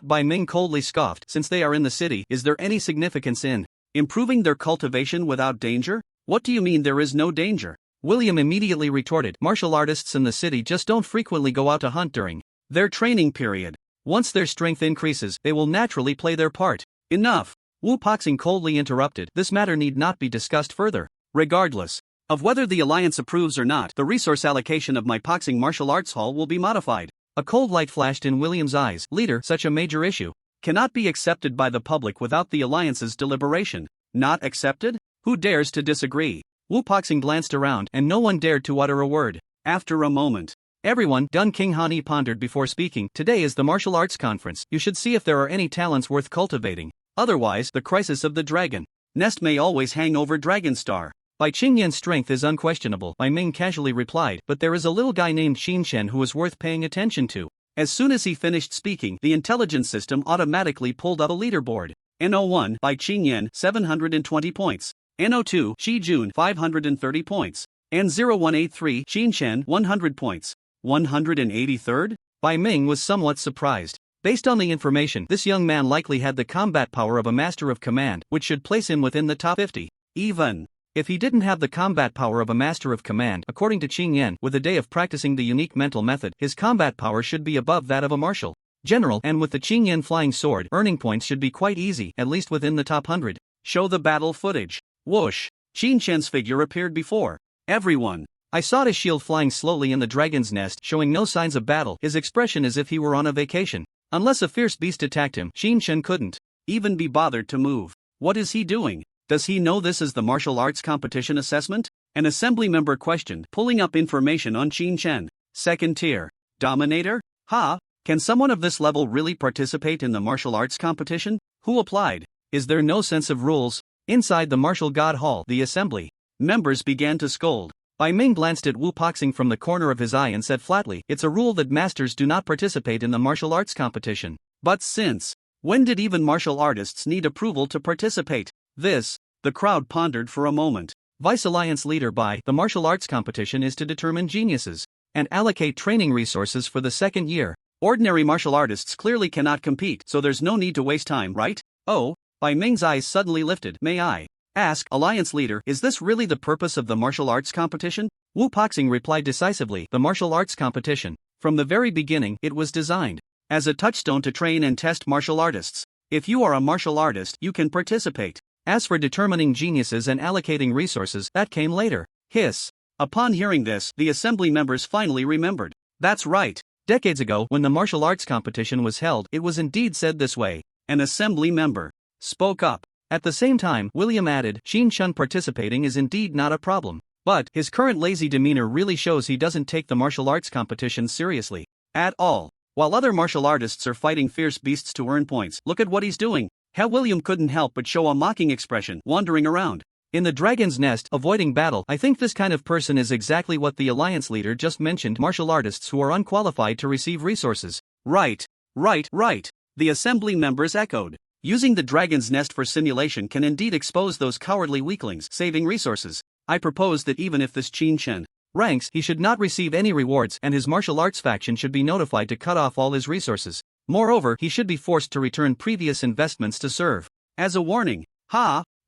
Bai Ming coldly scoffed. Since they are in the city, is there any significance in improving their cultivation without danger? What do you mean there is no danger? William immediately retorted, martial artists in the city just don't frequently go out to hunt during their training period. Once their strength increases, they will naturally play their part. Enough! Wu Poxing coldly interrupted, this matter need not be discussed further. Regardless of whether the Alliance approves or not, the resource allocation of my Poxing Martial Arts Hall will be modified. A cold light flashed in William's eyes. Leader, such a major issue cannot be accepted by the public without the Alliance's deliberation. Not accepted? Who dares to disagree? Wu Poxing glanced around, and no one dared to utter a word. After a moment, everyone, Gun King Hani pondered before speaking. Today is the martial arts conference. You should see if there are any talents worth cultivating. Otherwise, the crisis of the dragon nest may always hang over Dragonstar. Bai Qingyan's strength is unquestionable, Bai Ming casually replied, but there is a little guy named Qin Shan who is worth paying attention to. As soon as he finished speaking, the intelligence system automatically pulled up a leaderboard. NO1, Bai Qingyan, 720 points. NO2, Shi Jun, 530 points. N0183, Qin Shan, 100 points. 183rd? Bai Ming was somewhat surprised. Based on the information, this young man likely had the combat power of a master of command, which should place him within the top 50. Even if he didn't have the combat power of a master of command, according to Qing Yan, with a day of practicing the unique mental method, his combat power should be above that of a martial general, and with the Qing Yan flying sword, earning points should be quite easy, at least within the top 100. Show the battle footage. Whoosh. Qin Shen's figure appeared before everyone. I saw his shield flying slowly in the dragon's nest, showing no signs of battle, his expression as if he were on a vacation. Unless a fierce beast attacked him, Qin Shen couldn't even be bothered to move. What is he doing? Does he know this is the martial arts competition assessment? An assembly member questioned, pulling up information on Qin Shen. Second tier. Dominator? Can someone of this level really participate in the martial arts competition? Who applied? Is there no sense of rules? Inside the martial god hall, the assembly members began to scold. Bai Ming glanced at Wu Poxing from the corner of his eye and said flatly, "It's a rule that masters do not participate in the martial arts competition." But since when did even martial artists need approval to participate? The crowd pondered for a moment. Vice Alliance leader Bai, the martial arts competition is to determine geniuses and allocate training resources for the second year. Ordinary martial artists clearly cannot compete, so there's no need to waste time, right? Oh, Bai Ming's eyes suddenly lifted. May I ask, Alliance leader, is this really the purpose of the martial arts competition? Wu Poxing replied decisively, the martial arts competition. From the very beginning, it was designed as a touchstone to train and test martial artists. If you are a martial artist, you can participate. As for determining geniuses and allocating resources, that came later. Hiss. Upon hearing this, the assembly members finally remembered. That's right. Decades ago, when the martial arts competition was held, it was indeed said this way. An assembly member spoke up. At the same time, William added, Qin Shen participating is indeed not a problem. But his current lazy demeanor really shows he doesn't take the martial arts competition seriously at all. While other martial artists are fighting fierce beasts to earn points, look at what he's doing. William couldn't help but show a mocking expression, wandering around in the dragon's nest, avoiding battle. I think this kind of person is exactly what the alliance leader just mentioned, martial artists who are unqualified to receive resources. Right. The assembly members echoed. Using the dragon's nest for simulation can indeed expose those cowardly weaklings, saving resources. I propose that even if this Qin Shen ranks, he should not receive any rewards, and his martial arts faction should be notified to cut off all his resources. Moreover, he should be forced to return previous investments to serve as a warning.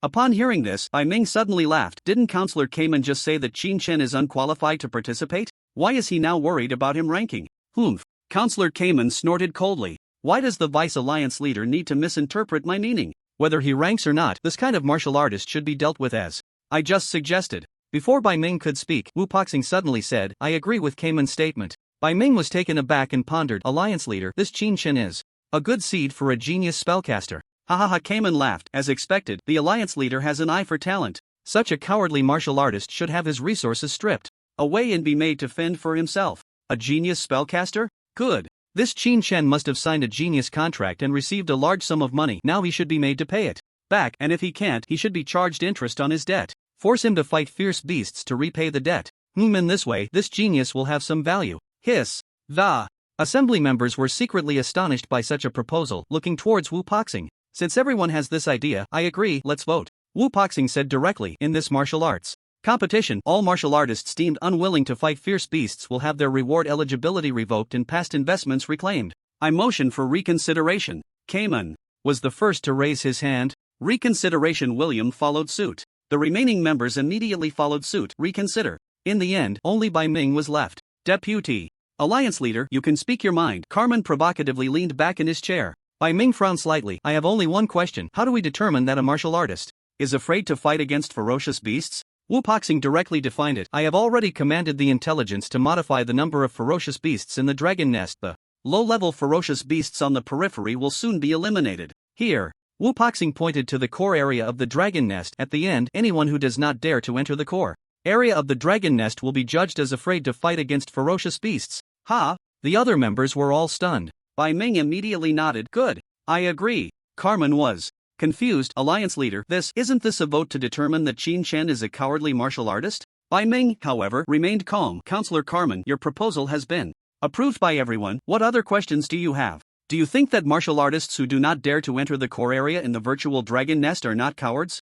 Upon hearing this, Bai Ming suddenly laughed. Didn't Counselor Kamen just say that Qin Shen is unqualified to participate? Why is he now worried about him ranking? Humph. Counselor Kamen snorted coldly. Why does the Vice Alliance leader need to misinterpret my meaning? Whether he ranks or not, this kind of martial artist should be dealt with as I just suggested. Before Bai Ming could speak, Wu Poxing suddenly said, I agree with Kamen's statement. Bai Ming was taken aback and pondered, Alliance leader, this Qin Shen is a good seed for a genius spellcaster. Kamen laughed. As expected, the alliance leader has an eye for talent. Such a cowardly martial artist should have his resources stripped away and be made to fend for himself. A genius spellcaster? Good. This Qin Shen must have signed a genius contract and received a large sum of money. Now he should be made to pay it back, and if he can't, he should be charged interest on his debt. Force him to fight fierce beasts to repay the debt. In this way, this genius will have some value. Hiss. The assembly members were secretly astonished by such a proposal, looking towards Wu Poxing. Since everyone has this idea, I agree, let's vote. Wu Poxing said directly, in this martial arts competition, all martial artists deemed unwilling to fight fierce beasts will have their reward eligibility revoked and past investments reclaimed. I motion for reconsideration. Kamen was the first to raise his hand. Reconsideration. William followed suit. The remaining members immediately followed suit. Reconsider. In the end, only Bai Ming was left. Deputy Alliance leader, you can speak your mind. Carmen provocatively leaned back in his chair. Bai Ming frowned slightly. I have only one question. How do we determine that a martial artist is afraid to fight against ferocious beasts? Wu Poxing directly defined it. I have already commanded the intelligence to modify the number of ferocious beasts in the dragon nest. The low-level ferocious beasts on the periphery will soon be eliminated. Here, Wu Poxing pointed to the core area of the dragon nest. At the end, anyone who does not dare to enter the core area of the dragon nest will be judged as afraid to fight against ferocious beasts. The other members were all stunned. Bai Ming immediately nodded. Good. I agree. Carmen was confused. Alliance leader, isn't this a vote to determine that Qin Shen is a cowardly martial artist? Bai Ming, however, remained calm. Counselor Carmen, your proposal has been approved by everyone. What other questions do you have? Do you think that martial artists who do not dare to enter the core area in the virtual dragon nest are not cowards?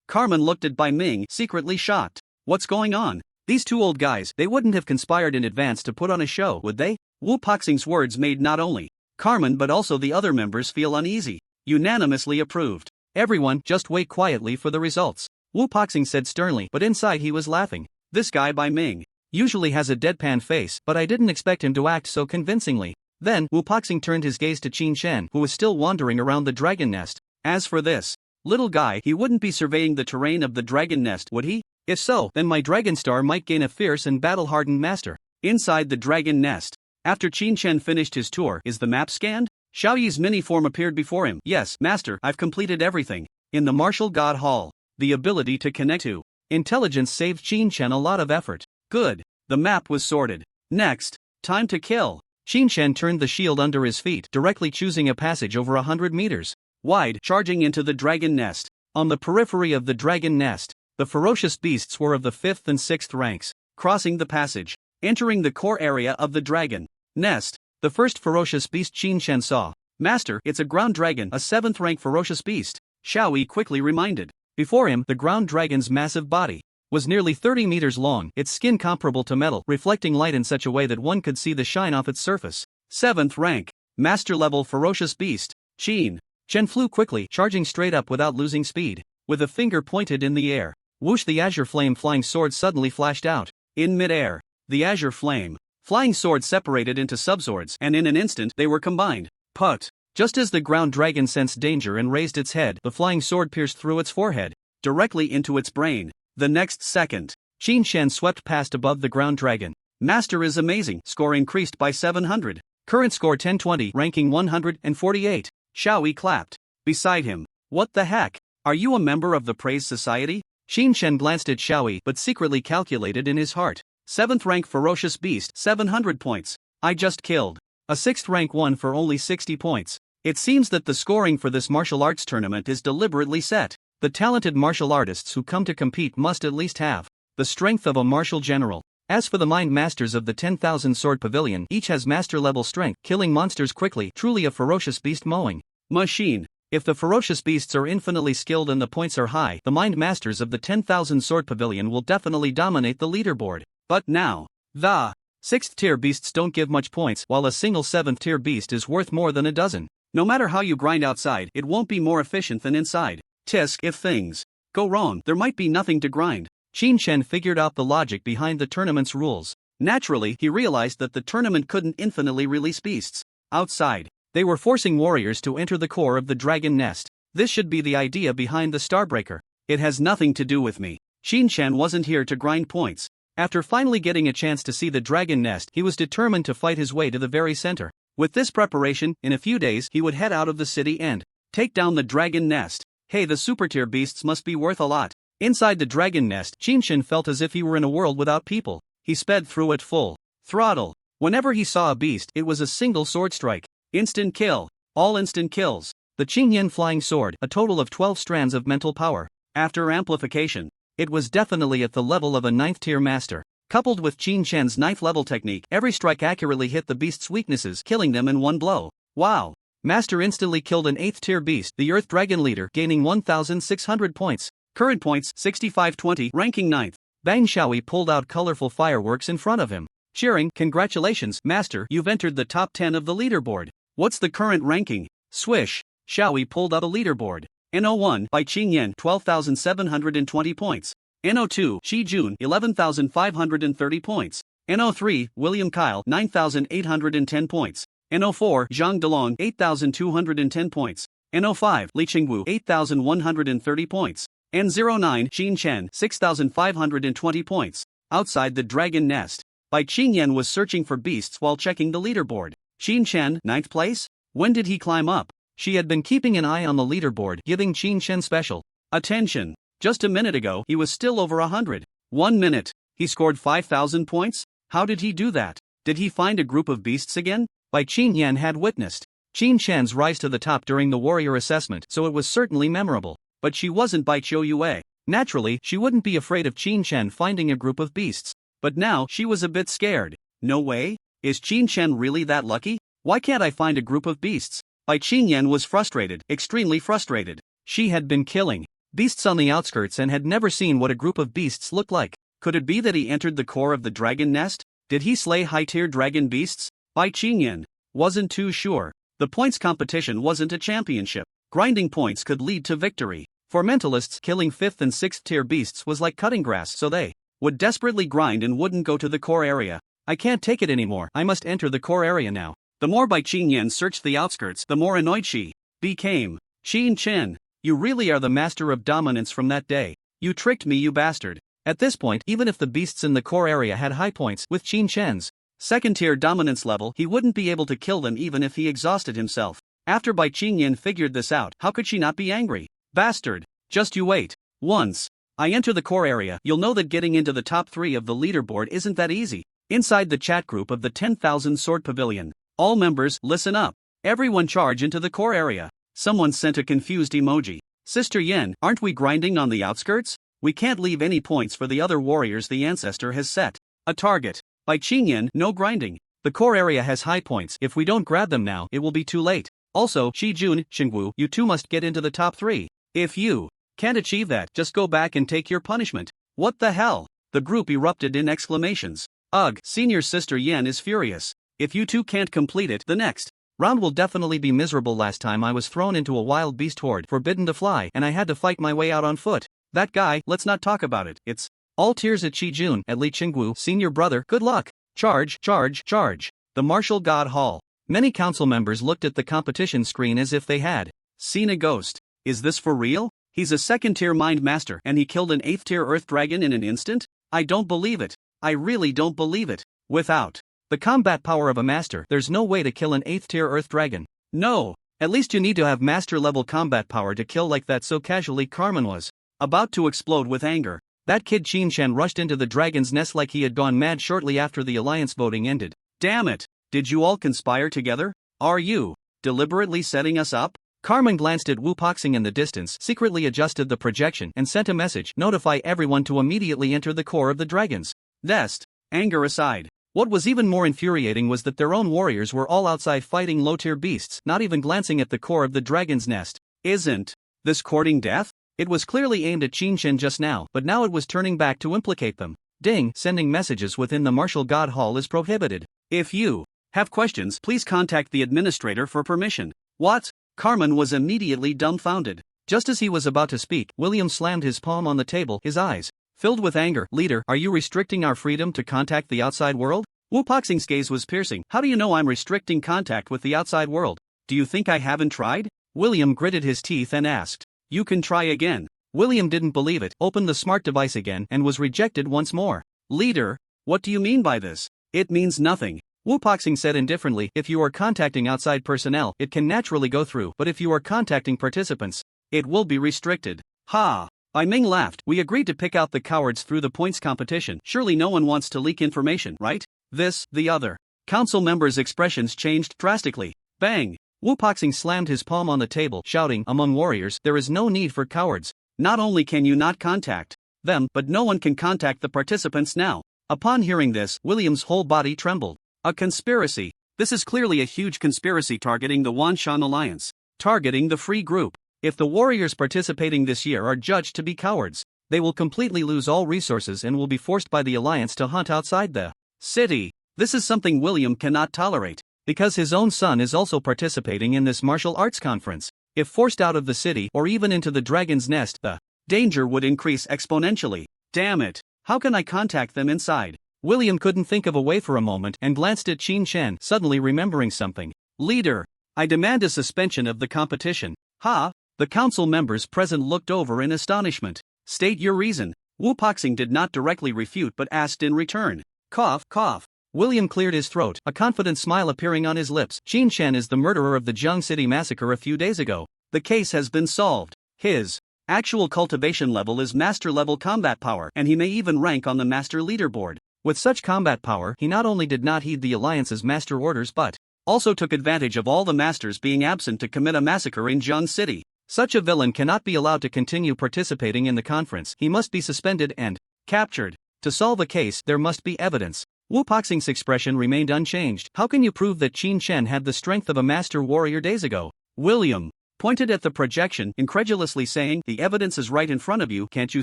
Carmen looked at Bai Ming, secretly shocked. What's going on? These two old guys, they wouldn't have conspired in advance to put on a show, would they? Wu Poxing's words made not only Carmen but also the other members feel uneasy. Unanimously approved. Everyone, just wait quietly for the results. Wu Poxing said sternly, but inside he was laughing. This guy Bai Ming usually has a deadpan face, but I didn't expect him to act so convincingly. Then, Wu Poxing turned his gaze to Qin Shen, who was still wandering around the dragon nest. As for this Little guy, he wouldn't be surveying the terrain of the dragon nest, would he? If so, then my dragon star might gain a fierce and battle-hardened master. Inside the dragon nest. After Qin Chen finished his tour, is the map scanned? Xiao Yi's mini form appeared before him. Yes, master, I've completed everything. In the martial god hall, the ability to connect to intelligence saved Qin Chen a lot of effort. Good. The map was sorted. Next, time to kill. Qin Chen turned the shield under his feet, directly choosing a passage over 100 meters wide, charging into the dragon nest. On the periphery of the dragon nest, the ferocious beasts were of the 5th and 6th ranks, crossing the passage, entering the core area of the dragon nest. The first ferocious beast Qin Chen saw. Master, it's a ground dragon, a 7th rank ferocious beast, Xiao Yi quickly reminded. Before him, the ground dragon's massive body was nearly 30 meters long, its skin comparable to metal, reflecting light in such a way that one could see the shine off its surface. 7th rank, master-level ferocious beast, Qin Chen flew quickly, charging straight up without losing speed. With a finger pointed in the air, whoosh, the azure flame flying sword suddenly flashed out. In mid-air, the azure flame flying sword separated into subswords, and in an instant they were combined. Put! Just as the ground dragon sensed danger and raised its head, the flying sword pierced through its forehead, directly into its brain. The next second, Qin Chen swept past above the ground dragon. Master is amazing, score increased by 700. Current score 1020, ranking 148. Xiao Yi clapped. Beside him, what the heck? Are you a member of the Praise Society? Qin Chen glanced at Xiao Yi but secretly calculated in his heart. 7th rank ferocious beast, 700 points. I just killed a 6th rank one for only 60 points. It seems that the scoring for this martial arts tournament is deliberately set. The talented martial artists who come to compete must at least have the strength of a martial general. As for the mind masters of the 10,000 sword pavilion, each has master level strength, killing monsters quickly, truly a ferocious beast mowing machine. If the ferocious beasts are infinitely skilled and the points are high, the mind masters of the 10,000 sword pavilion will definitely dominate the leaderboard. But now, the 6th tier beasts don't give much points, while a single 7th tier beast is worth more than a dozen. No matter how you grind outside, it won't be more efficient than inside. Tisk, if things go wrong, there might be nothing to grind. Qin Chen figured out the logic behind the tournament's rules. Naturally, he realized that the tournament couldn't infinitely release beasts outside. They were forcing warriors to enter the core of the dragon nest. This should be the idea behind the Starbreaker. It has nothing to do with me. Qin Chen wasn't here to grind points. After finally getting a chance to see the dragon nest, he was determined to fight his way to the very center. With this preparation, in a few days he would head out of the city and take down the dragon nest. Hey, the super tier beasts must be worth a lot. Inside the dragon nest, Qin Chen felt as if he were in a world without people. He sped through at full throttle. Whenever he saw a beast, it was a single sword strike. Instant kill. All instant kills. The Qingyan flying sword, a total of 12 strands of mental power. After amplification, it was definitely at the level of a 9th tier master. Coupled with Qin Chen's 9th level technique, every strike accurately hit the beast's weaknesses, killing them in one blow. Wow! Master instantly killed an 8th tier beast, the Earth Dragon leader, gaining 1,600 points. Current points 6520, ranking 9th. Bang Xiao Yi pulled out colorful fireworks in front of him, cheering, "Congratulations, Master, you've entered the top 10 of the leaderboard. What's the current ranking?" Swish! Xiao Yi pulled out a leaderboard. NO1 by Qing Yan, 12,720 points. NO2 Shi Jun, 11,530 points. NO3 William Kyle, 9,810 points. NO4 Zhang Delong, 8,210 points. NO5 Li Qingwu, 8,130 points. N09 Qin Chen, 6,520 points. Outside the dragon nest, Bai Qingyan was searching for beasts while checking the leaderboard. Qin Chen, 9th place? When did he climb up? She had been keeping an eye on the leaderboard, giving Qin Chen special attention. Just a minute ago, he was still over 100. 1 minute. He scored 5,000 points? How did he do that? Did he find a group of beasts again? Bai Qingyan had witnessed Qin Chen's rise to the top during the warrior assessment, so it was certainly memorable. But she wasn't Bai Qiu Yue. Naturally, she wouldn't be afraid of Qin Chen finding a group of beasts. But now, she was a bit scared. No way? Is Qin Chen really that lucky? Why can't I find a group of beasts? Bai Qingyan was frustrated, extremely frustrated. She had been killing beasts on the outskirts and had never seen what a group of beasts looked like. Could it be that he entered the core of the dragon nest? Did he slay high-tier dragon beasts? Bai Qingyan wasn't too sure. The points competition wasn't a championship. Grinding points could lead to victory. For mentalists, killing 5th and 6th tier beasts was like cutting grass, so they would desperately grind and wouldn't go to the core area. I can't take it anymore, I must enter the core area now. The more Bai Qingyan searched the outskirts, the more annoyed she became. Qin Chen, You really are the master of dominance from that day. You tricked me, you bastard. At this point, even if the beasts in the core area had high points with Qin Shen's second-tier dominance level, he wouldn't be able to kill them even if he exhausted himself. After Bai Qingyan figured this out, how could she not be angry? Bastard. Just you wait. Once I enter the core area, you'll know that getting into the top 3 of the leaderboard isn't that easy. Inside the chat group of the 10,000 Sword Pavilion, all members, listen up. Everyone charge into the core area. Someone sent a confused emoji. Sister Yen, aren't we grinding on the outskirts? We can't leave any points for the other warriors the ancestor has set a target. By Qingyan, no grinding. The core area has high points. If we don't grab them now, it will be too late. Also, Shijun, Xingwu, you two must get into the top 3. If you can't achieve that, just go back and take your punishment. What the hell? The group erupted in exclamations. Ugh, senior sister Yen is furious. If you two can't complete it, the next round will definitely be miserable. Last time I was thrown into a wild beast horde, forbidden to fly, and I had to fight my way out on foot. That guy, let's not talk about it. It's all tears at Shijun, at Li Qingwu, senior brother, good luck. Charge, charge, charge. The Martial God Hall. Many council members looked at the competition screen as if they had seen a ghost. Is this for real? He's a second-tier mind master and he killed an 8th-tier earth dragon in an instant? I don't believe it. I really don't believe it. Without the combat power of a master, there's no way to kill an 8th-tier earth dragon. No. At least you need to have master-level combat power to kill like that. So casually. Carmen was about to explode with anger. That kid Qin Shen rushed into the dragon's nest like he had gone mad shortly after the alliance voting ended. Damn it. Did you all conspire together? Are you deliberately setting us up? Carmen glanced at Wu Poxing in the distance, secretly adjusted the projection and sent a message. Notify everyone to immediately enter the core of the dragon's nest. Anger aside, what was even more infuriating was that their own warriors were all outside fighting low-tier beasts, not even glancing at the core of the dragon's nest. Isn't this courting death? It was clearly aimed at Qin Shen just now, but now it was turning back to implicate them. Ding, sending messages within the Martial God Hall is prohibited. If you have questions, please contact the administrator for permission. What? Carmen was immediately dumbfounded. Just as he was about to speak, William slammed his palm on the table, his eyes filled with anger. Leader, are you restricting our freedom to contact the outside world? Wu Poxing's gaze was piercing. How do you know I'm restricting contact with the outside world? Do you think I haven't tried? William gritted his teeth and asked. You can try again. William didn't believe it, opened the smart device again and was rejected once more. Leader, what do you mean by this? It means nothing. Wu Poxing said indifferently. If you are contacting outside personnel, it can naturally go through, but if you are contacting participants, it will be restricted. Ha! Bai Ming laughed. We agreed to pick out the cowards through the points competition. Surely no one wants to leak information, right? This, the other. Council members' expressions changed drastically. Bang! Wu Poxing slammed his palm on the table, shouting, among warriors, there is no need for cowards. Not only can you not contact them, but no one can contact the participants now. Upon hearing this, William's whole body trembled. A conspiracy. This is clearly a huge conspiracy targeting the Wanshan Alliance. Targeting the Free Group. If the warriors participating this year are judged to be cowards, they will completely lose all resources and will be forced by the Alliance to hunt outside the city. This is something William cannot tolerate, because his own son is also participating in this martial arts conference. If forced out of the city or even into the dragon's nest, the danger would increase exponentially. Damn it, how can I contact them inside? William couldn't think of a way for a moment and glanced at Qin Shen, suddenly remembering something. Leader, I demand a suspension of the competition. Ha! The council members present looked over in astonishment. State your reason. Wu Poxing did not directly refute but asked in return. Cough, cough. William cleared his throat, a confident smile appearing on his lips. Qin Shen is the murderer of the Jiang City massacre a few days ago. The case has been solved. His actual cultivation level is master-level combat power, and he may even rank on the master leaderboard. With such combat power, he not only did not heed the Alliance's master orders but also took advantage of all the masters being absent to commit a massacre in Jiang City. Such a villain cannot be allowed to continue participating in the conference. He must be suspended and captured. To solve a case, there must be evidence. Wu Poxing's expression remained unchanged. How can you prove that Qin Shen had the strength of a master warrior days ago? William pointed at the projection, incredulously saying, the evidence is right in front of you, can't you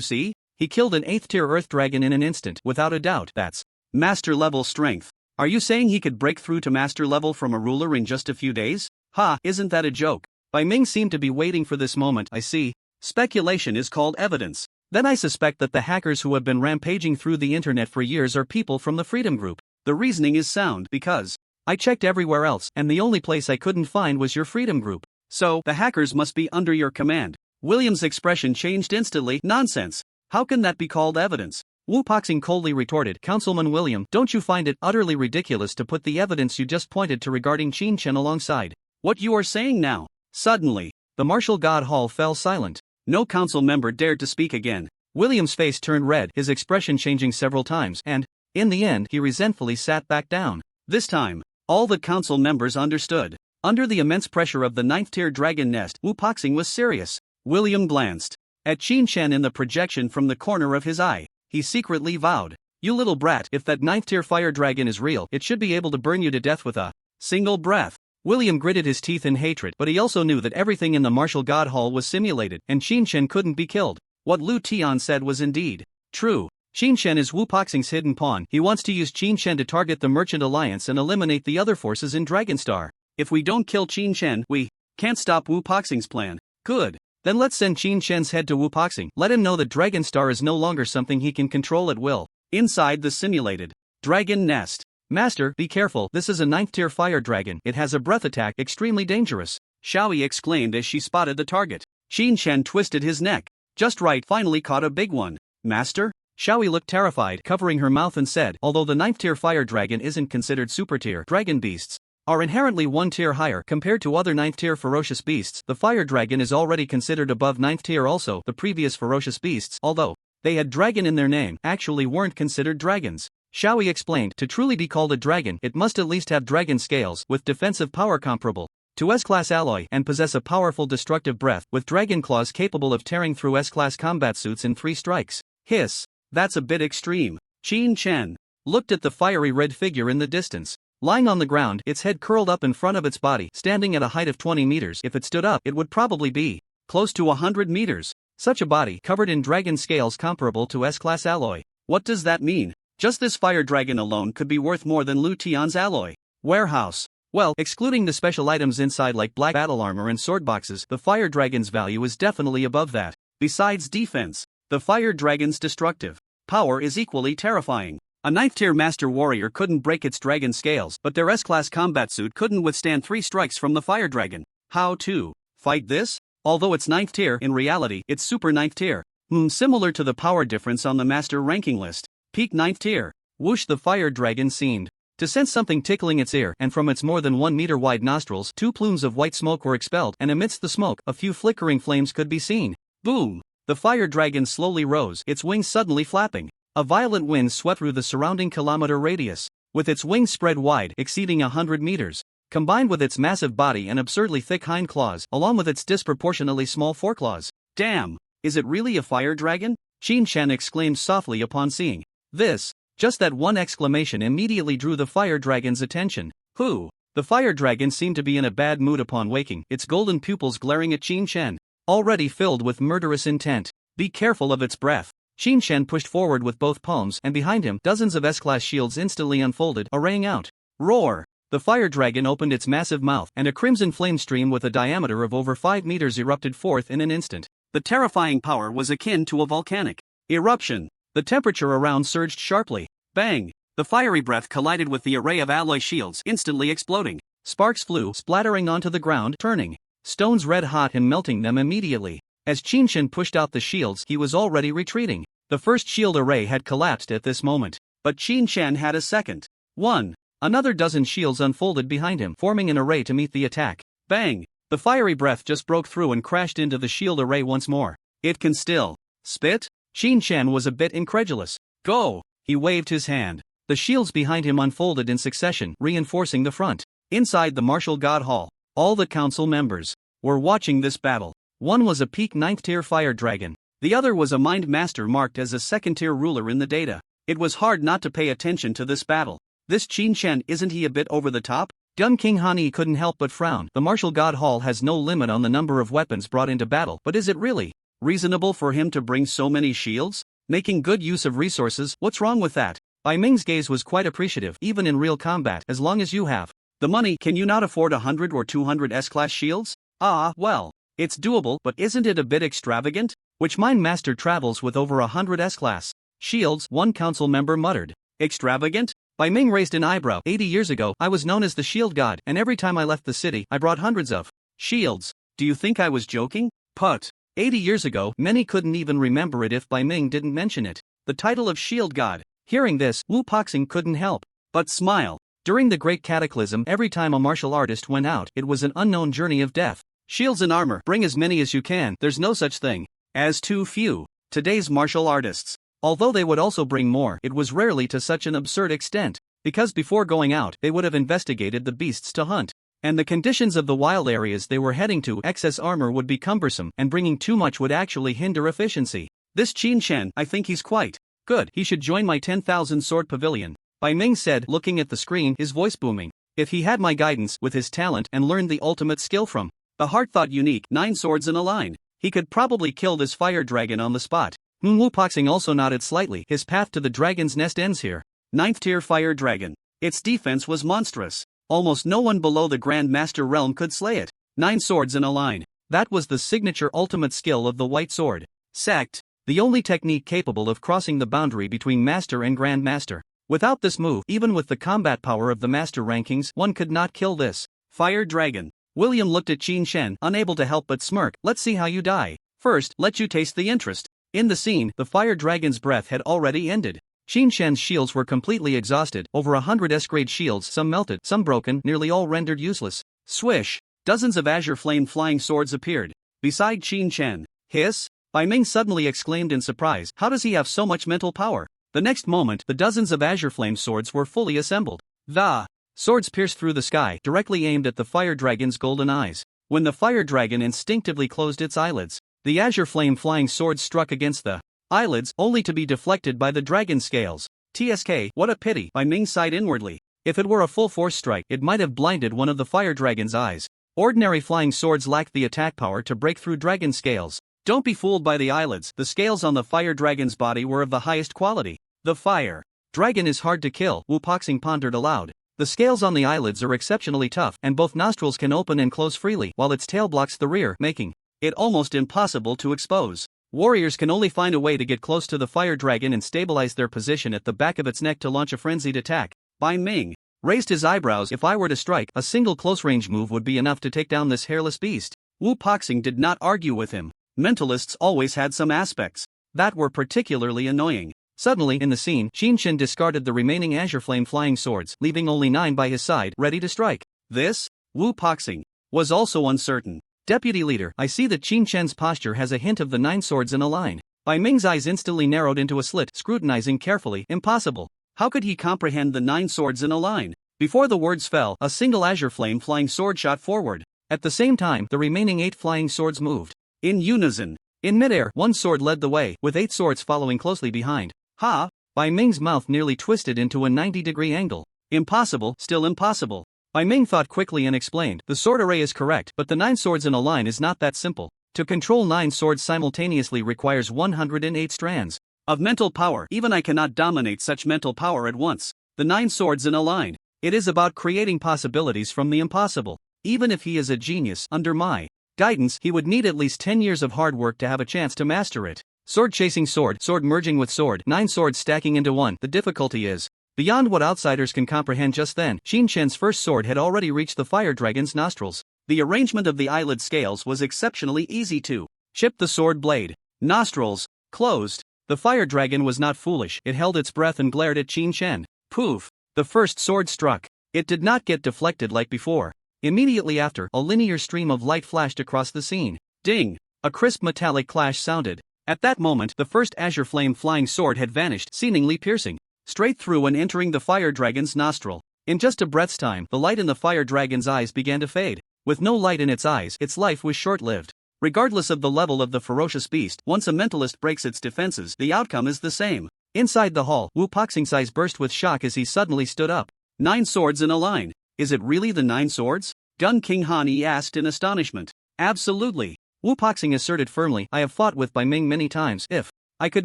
see? He killed an 8th-tier earth dragon in an instant, without a doubt. That's master-level strength. Are you saying he could break through to master level from a ruler in just a few days? Ha, isn't that a joke? Bai Ming seemed to be waiting for this moment. I see. Speculation is called evidence. Then I suspect that the hackers who have been rampaging through the internet for years are people from the Freedom Group. The reasoning is sound because I checked everywhere else and the only place I couldn't find was your Freedom Group. So, the hackers must be under your command. William's expression changed instantly. Nonsense. How can that be called evidence? Wu Poxing coldly retorted. Councilman William, don't you find it utterly ridiculous to put the evidence you just pointed to regarding Qin Chen alongside what you are saying now? Suddenly, the martial god hall fell silent. No council member dared to speak again. William's face turned red, his expression changing several times, and, in the end, he resentfully sat back down. This time, all the council members understood. Under the immense pressure of the 9th-tier dragon nest, Wu Poxing was serious. William glanced at Qin Chen in the projection from the corner of his eye. He secretly vowed, "You little brat, if that 9th-tier fire dragon is real, it should be able to burn you to death with a single breath." William gritted his teeth in hatred, but he also knew that everything in the martial god hall was simulated, and Qin Chen couldn't be killed. What Lu Tian said was indeed true. Qin Chen is Wu Poxing's hidden pawn. He wants to use Qin Chen to target the Merchant Alliance and eliminate the other forces in Dragonstar. If we don't kill Qin Chen, we can't stop Wu Poxing's plan. Good. Then let's send Qin Chen's head to Wu Poxing. Let him know that Dragonstar is no longer something he can control at will. Inside the simulated dragon nest. Master, be careful, this is a 9th-tier fire dragon. It has a breath attack, extremely dangerous. Xiaoyi exclaimed as she spotted the target. Qin Chen twisted his neck. Just right, finally caught a big one. Master? Xiaoyi looked terrified, covering her mouth and said, although the 9th-tier fire dragon isn't considered super-tier, dragon beasts are inherently one tier higher compared to other 9th-tier ferocious beasts. The fire dragon is already considered above 9th tier. Also, the previous ferocious beasts, although they had dragon in their name, actually weren't considered dragons. Xiaoyi explained, to truly be called a dragon, it must at least have dragon scales, with defensive power comparable to S-class alloy, and possess a powerful destructive breath, with dragon claws capable of tearing through S-class combat suits in 3 strikes. Hiss. That's a bit extreme. Qin Chen looked at the fiery red figure in the distance. Lying on the ground, its head curled up in front of its body, standing at a height of 20 meters. If it stood up, it would probably be close to 100 meters. Such a body, covered in dragon scales comparable to S-class alloy. What does that mean? Just this fire dragon alone could be worth more than Lu Tian's alloy warehouse. Well, excluding the special items inside like black battle armor and sword boxes, the fire dragon's value is definitely above that. Besides defense, the fire dragon's destructive power is equally terrifying. A 9th-tier master warrior couldn't break its dragon scales, but their S-class combat suit couldn't withstand 3 strikes from the fire dragon. How to fight this? Although it's 9th tier, in reality, it's super 9th tier. Similar to the power difference on the master ranking list. Peak 9th tier. Whoosh, the fire dragon seemed to sense something tickling its ear, and from its more than 1 meter wide nostrils, 2 plumes of white smoke were expelled, and amidst the smoke, a few flickering flames could be seen. Boom! The fire dragon slowly rose, its wings suddenly flapping. A violent wind swept through the surrounding kilometer radius, with its wings spread wide, exceeding 100 meters. Combined with its massive body and absurdly thick hind claws, along with its disproportionately small foreclaws. Damn! Is it really a fire dragon? Qin Chen exclaimed softly upon seeing this. Just that one exclamation immediately drew the fire dragon's attention. Who? The fire dragon seemed to be in a bad mood upon waking, its golden pupils glaring at Qin Chen, already filled with murderous intent. Be careful of its breath. Qin Chen pushed forward with both palms, and behind him, dozens of S-class shields instantly unfolded, arraying out. Roar! The fire dragon opened its massive mouth, and a crimson flame stream with a diameter of over 5 meters erupted forth in an instant. The terrifying power was akin to a volcanic eruption. The temperature around surged sharply. Bang! The fiery breath collided with the array of alloy shields, instantly exploding. Sparks flew, splattering onto the ground, turning stones red hot and melting them immediately. As Qin Chen pushed out the shields, he was already retreating. The first shield array had collapsed at this moment. But Qin Chen had a second one. Another dozen shields unfolded behind him, forming an array to meet the attack. Bang! The fiery breath just broke through and crashed into the shield array once more. It can still spit? Qin Chen was a bit incredulous. Go! He waved his hand. The shields behind him unfolded in succession, reinforcing the front. Inside the martial god hall, all the council members were watching this battle. One was a peak 9th tier fire dragon. The other was a mind master marked as a 2nd tier ruler in the data. It was hard not to pay attention to this battle. This Qin Chen, isn't he a bit over the top? Gun King Hani couldn't help but frown. The martial god hall has no limit on the number of weapons brought into battle, but is it really reasonable for him to bring so many shields? Making good use of resources, what's wrong with that? Bai Ming's gaze was quite appreciative. Even in real combat, as long as you have the money, can you not afford 100 or 200 S-class shields? Well, it's doable, but isn't it a bit extravagant? Which mind master travels with over 100 S-class shields? One council member muttered. Extravagant? Bai Ming raised an eyebrow. 80 years ago, I was known as the shield god, and every time I left the city, I brought hundreds of shields. Do you think I was joking? Put. 80 years ago, many couldn't even remember it if Bai Ming didn't mention it. The title of Shield God. Hearing this, Wu Poxing couldn't help but smile. During the Great Cataclysm, every time a martial artist went out, it was an unknown journey of death. Shields and armor, bring as many as you can, there's no such thing as too few. Today's martial artists, although they would also bring more, it was rarely to such an absurd extent, because before going out, they would have investigated the beasts to hunt. And the conditions of the wild areas they were heading to, excess armor would be cumbersome, and bringing too much would actually hinder efficiency. This Qin Shen, I think he's quite good. He should join my 10,000 sword pavilion. Bai Ming said, looking at the screen, his voice booming. If he had my guidance, with his talent, and learned the ultimate skill from the heart-thought unique 9 swords in a line, he could probably kill this fire dragon on the spot. Wu Poxing also nodded slightly. His path to the dragon's nest ends here. 9th tier fire dragon. Its defense was monstrous. Almost no one below the Grand Master realm could slay it. 9 swords in a line. That was the signature ultimate skill of the White Sword sect, the only technique capable of crossing the boundary between Master and Grand Master. Without this move, even with the combat power of the Master rankings, one could not kill this fire dragon. William looked at Qin Shen, unable to help but smirk. Let's see how you die. First, let you taste the interest. In the scene, the fire dragon's breath had already ended. Qin Shen's shields were completely exhausted, over 100 S-grade shields, some melted, some broken, nearly all rendered useless. Swish! Dozens of azure flame flying swords appeared beside Qin Shen. Hiss! Bai Ming suddenly exclaimed in surprise, how does he have so much mental power? The next moment, the dozens of azure flame swords were fully assembled. The swords pierced through the sky, directly aimed at the fire dragon's golden eyes. When the fire dragon instinctively closed its eyelids, the azure flame flying swords struck against the eyelids, only to be deflected by the dragon scales. TSK, what a pity, Bai Ming sighed inwardly. If it were a full force strike, it might have blinded one of the fire dragon's eyes. Ordinary flying swords lacked the attack power to break through dragon scales. Don't be fooled by the eyelids. The scales on the fire dragon's body were of the highest quality. The fire dragon is hard to kill, Wu Poxing pondered aloud. The scales on the eyelids are exceptionally tough, and both nostrils can open and close freely, while its tail blocks the rear, making it almost impossible to expose. Warriors can only find a way to get close to the fire dragon and stabilize their position at the back of its neck to launch a frenzied attack. Bai Ming raised his eyebrows. If I were to strike, a single close-range move would be enough to take down this hairless beast. Wu Poxing did not argue with him. Mentalists always had some aspects that were particularly annoying. Suddenly, in the scene, Qin Shen discarded the remaining azure flame flying swords, leaving only 9 by his side, ready to strike. This, Wu Poxing was also uncertain. Deputy leader, I see that Qin Shen's posture has a hint of the 9 swords in a line. Bai Ming's eyes instantly narrowed into a slit, scrutinizing carefully. Impossible. How could he comprehend the 9 swords in a line? Before the words fell, a single azure flame flying sword shot forward. At the same time, the remaining 8 flying swords moved in unison. In midair, 1 sword led the way, with 8 swords following closely behind. Ha! Bai Ming's mouth nearly twisted into a 90-degree angle. Impossible, still impossible. Bai Ming thought quickly and explained, the sword array is correct, but the 9 swords in a line is not that simple. To control 9 swords simultaneously requires 108 strands of mental power. Even I cannot dominate such mental power at once. The 9 swords in a line. It is about creating possibilities from the impossible. Even if he is a genius, under my guidance, he would need at least 10 years of hard work to have a chance to master it. Sword chasing sword, sword merging with sword, 9 swords stacking into one. The difficulty is beyond what outsiders can comprehend. Just then, Qin Shen's first sword had already reached the fire dragon's nostrils. The arrangement of the eyelid scales was exceptionally easy to chip the sword blade. Nostrils closed. The fire dragon was not foolish. It held its breath and glared at Qin Shen. Poof! The first sword struck. It did not get deflected like before. Immediately after, a linear stream of light flashed across the scene. Ding! A crisp metallic clash sounded. At that moment, the first azure flame flying sword had vanished, seemingly piercing straight through and entering the fire dragon's nostril. In just a breath's time, the light in the fire dragon's eyes began to fade. With no light in its eyes, its life was short-lived. Regardless of the level of the ferocious beast, once a mentalist breaks its defenses, the outcome is the same. Inside the hall, Wu Poxing's eyes burst with shock as he suddenly stood up. 9 swords in a line. Is it really the 9 swords? Gun King Han Yi asked in astonishment. Absolutely. Wu Poxing asserted firmly, I have fought with Bai Ming many times. If I could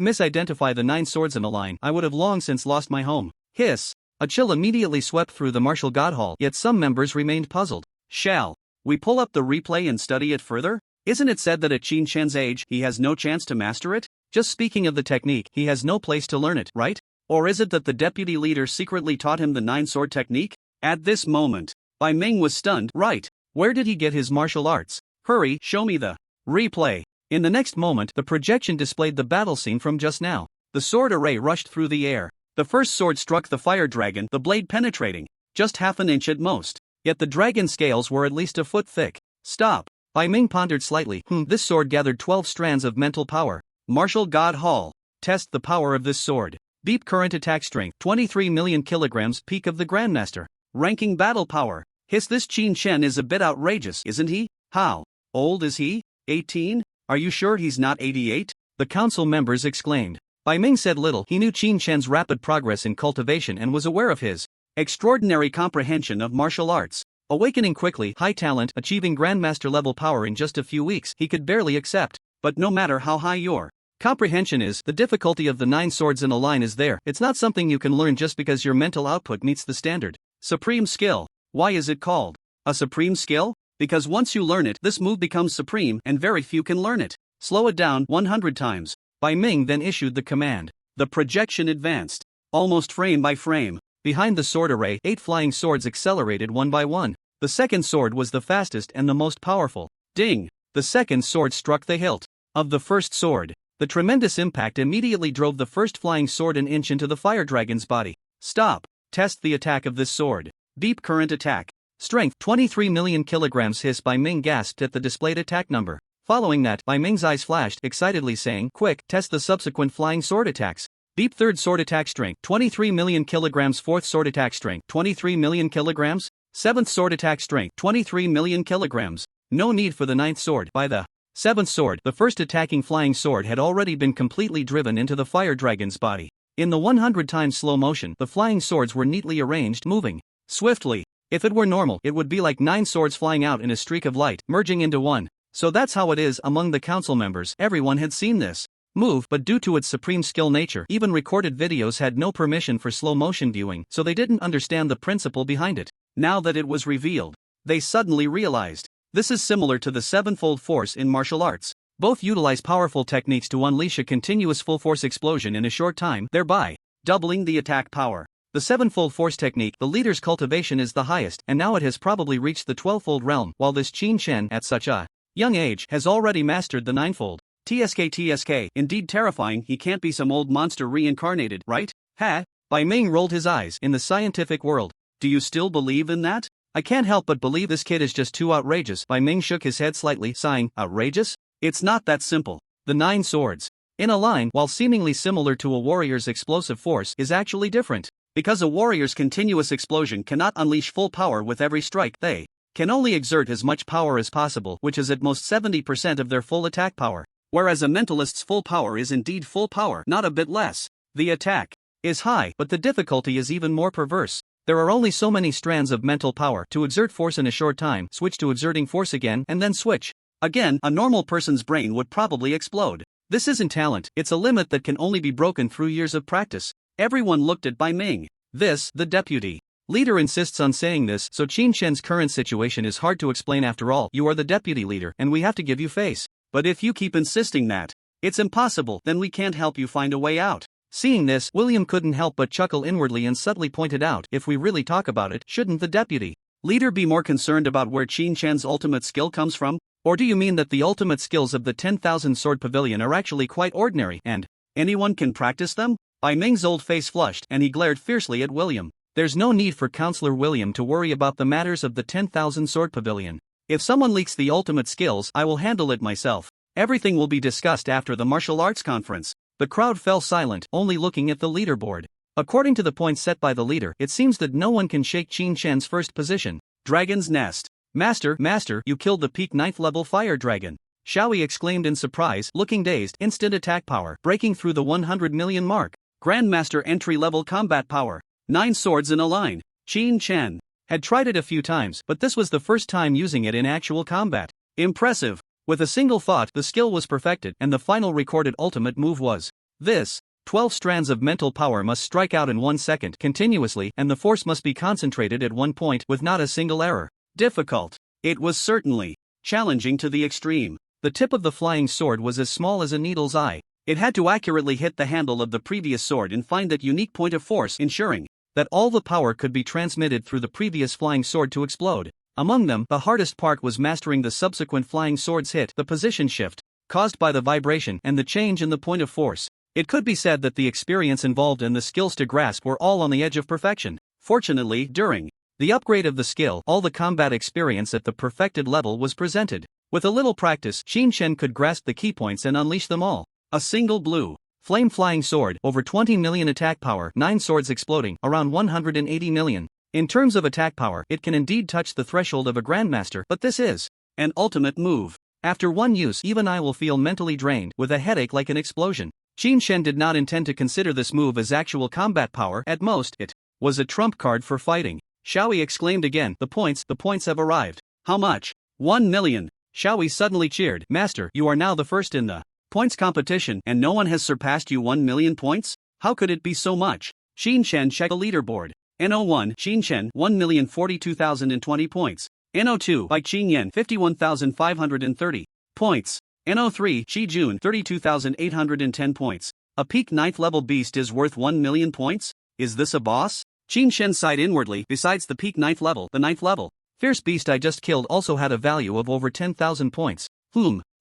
misidentify the 9 swords in a line, I would have long since lost my home. Hiss! A chill immediately swept through the martial god hall, yet some members remained puzzled. Shall we pull up the replay and study it further? Isn't it said that at Qin Shen's age, he has no chance to master it? Just speaking of the technique, he has no place to learn it, right? Or is it that the deputy leader secretly taught him the 9-sword technique? At this moment, Bai Ming was stunned. Right. Where did he get his martial arts? Hurry, show me the replay. In the next moment, the projection displayed the battle scene from just now. The sword array rushed through the air. The first sword struck the fire dragon, the blade penetrating just half an inch at most. Yet the dragon's scales were at least a foot thick. Stop. Bai Ming pondered slightly. This sword gathered 12 strands of mental power. Martial God Hall. Test the power of this sword. Deep current attack strength, 23 million kilograms, peak of the Grandmaster. Ranking battle power. Hiss, this Qin Shen is a bit outrageous, isn't he? How old is he? 18? Are you sure he's not 88? The council members exclaimed. Bai Ming said little. He knew Qin Shen's rapid progress in cultivation and was aware of his extraordinary comprehension of martial arts. Awakening quickly, high talent, achieving Grandmaster level power in just a few weeks, he could barely accept. But no matter how high your comprehension is, the difficulty of the 9 swords in a line is there. It's not something you can learn just because your mental output meets the standard. Supreme skill. Why is it called a supreme skill? Because once you learn it, this move becomes supreme and very few can learn it. Slow it down 100 times. Bai Ming then issued the command. The projection advanced. Almost frame by frame. Behind the sword array, 8 flying swords accelerated one by one. The second sword was the fastest and the most powerful. Ding! The second sword struck the hilt of the first sword. The tremendous impact immediately drove the first flying sword an inch into the fire dragon's body. Stop. Test the attack of this sword. Deep current attack. Strength, 23 million kilograms. Hiss. Bai Ming gasped at the displayed attack number. Following that, Bai Ming's eyes flashed excitedly, saying, "Quick, test the subsequent flying sword attacks." Deep third sword attack strength, 23 million kilograms. Fourth sword attack strength, 23 million kilograms. Seventh sword attack strength, 23 million kilograms. No need for the ninth sword. By the seventh sword, the first attacking flying sword had already been completely driven into the fire dragon's body. In the 100 times slow motion, the flying swords were neatly arranged, moving swiftly. If it were normal, it would be like 9 swords flying out in a streak of light, merging into one. So that's how it is among the council members. Everyone had seen this move, but due to its supreme skill nature, even recorded videos had no permission for slow motion viewing, so they didn't understand the principle behind it. Now that it was revealed, they suddenly realized. This is similar to the sevenfold force in martial arts. Both utilize powerful techniques to unleash a continuous full-force explosion in a short time, thereby doubling the attack power. The sevenfold force technique, the leader's cultivation is the highest, and now it has probably reached the 12-fold realm, while this Qin Shen, at such a young age, has already mastered the ninefold. TSK, indeed terrifying. He can't be some old monster reincarnated, right? Ha! Bai Ming rolled his eyes. In the scientific world, do you still believe in that? I can't help but believe this kid is just too outrageous. Bai Ming shook his head slightly, sighing. Outrageous? It's not that simple. The 9 swords in a line, while seemingly similar to a warrior's explosive force, is actually different. Because a warrior's continuous explosion cannot unleash full power with every strike, they can only exert as much power as possible, which is at most 70% of their full attack power. Whereas a mentalist's full power is indeed full power, not a bit less. The attack is high, but the difficulty is even more perverse. There are only so many strands of mental power to exert force in a short time, switch to exerting force again, and then switch again. A normal person's brain would probably explode. This isn't talent, it's a limit that can only be broken through years of practice. Everyone looked at Bai Ming. The deputy leader insists on saying this, so Qin Shen's current situation is hard to explain. After all, you are the deputy leader, and we have to give you face. But if you keep insisting that it's impossible, then we can't help you find a way out. Seeing this, William couldn't help but chuckle inwardly and subtly pointed out, if we really talk about it, shouldn't the deputy leader be more concerned about where Qin Shen's ultimate skill comes from? Or do you mean that the ultimate skills of the 10,000 sword pavilion are actually quite ordinary, and anyone can practice them? Bai Ming's old face flushed, and he glared fiercely at William. There's no need for Counselor William to worry about the matters of the 10,000 sword pavilion. If someone leaks the ultimate skills, I will handle it myself. Everything will be discussed after the martial arts conference. The crowd fell silent, only looking at the leaderboard. According to the points set by the leader, it seems that no one can shake Qin Shen's first position. Dragon's Nest. Master, you killed the peak 9th level fire dragon. Xiaoyi exclaimed in surprise, looking dazed. Instant attack power, breaking through the 100 million mark. Grandmaster entry-level combat power. 9 swords in a line. Qin Shen had tried it a few times, but this was the first time using it in actual combat. Impressive. With a single thought, the skill was perfected, and the final recorded ultimate move was this. 12 strands of mental power must strike out in 1 second continuously, and the force must be concentrated at one point with not a single error. Difficult. It was certainly challenging to the extreme. The tip of the flying sword was as small as a needle's eye. It had to accurately hit the handle of the previous sword and find that unique point of force, ensuring that all the power could be transmitted through the previous flying sword to explode. Among them, the hardest part was mastering the subsequent flying sword's hit, the position shift. caused by the vibration and the change in the point of force. It could be said that the experience involved and the skills to grasp were all on the edge of perfection. Fortunately, during the upgrade of the skill, all the combat experience at the perfected level was presented. With a little practice, Qin Shen could grasp the key points and unleash them all. A single blue flame flying sword, over 20 million attack power, 9 swords exploding, around 180 million. In terms of attack power, it can indeed touch the threshold of a grandmaster, but this is an ultimate move. After one use, even I will feel mentally drained, with a headache like an explosion. Qin Shen did not intend to consider this move as actual combat power. At most, it was a trump card for fighting. Xiaoyi exclaimed again, the points have arrived. How much? 1 million. Xiaoyi suddenly cheered, Master, you are now the first in the points competition, and no one has surpassed you. 1 million points? How could it be so much? Qin Shen checked the leaderboard. NO1, Qin Shen, 1,042,020 points. NO2, by Qin Yan, 51,530 points. NO3, Qi Jun, 32,810 points. A peak 9th level beast is worth 1 million points? Is this a boss? Qin Shen sighed inwardly. Besides the peak 9th level, the 9th level fierce beast I just killed also had a value of over 10,000 points.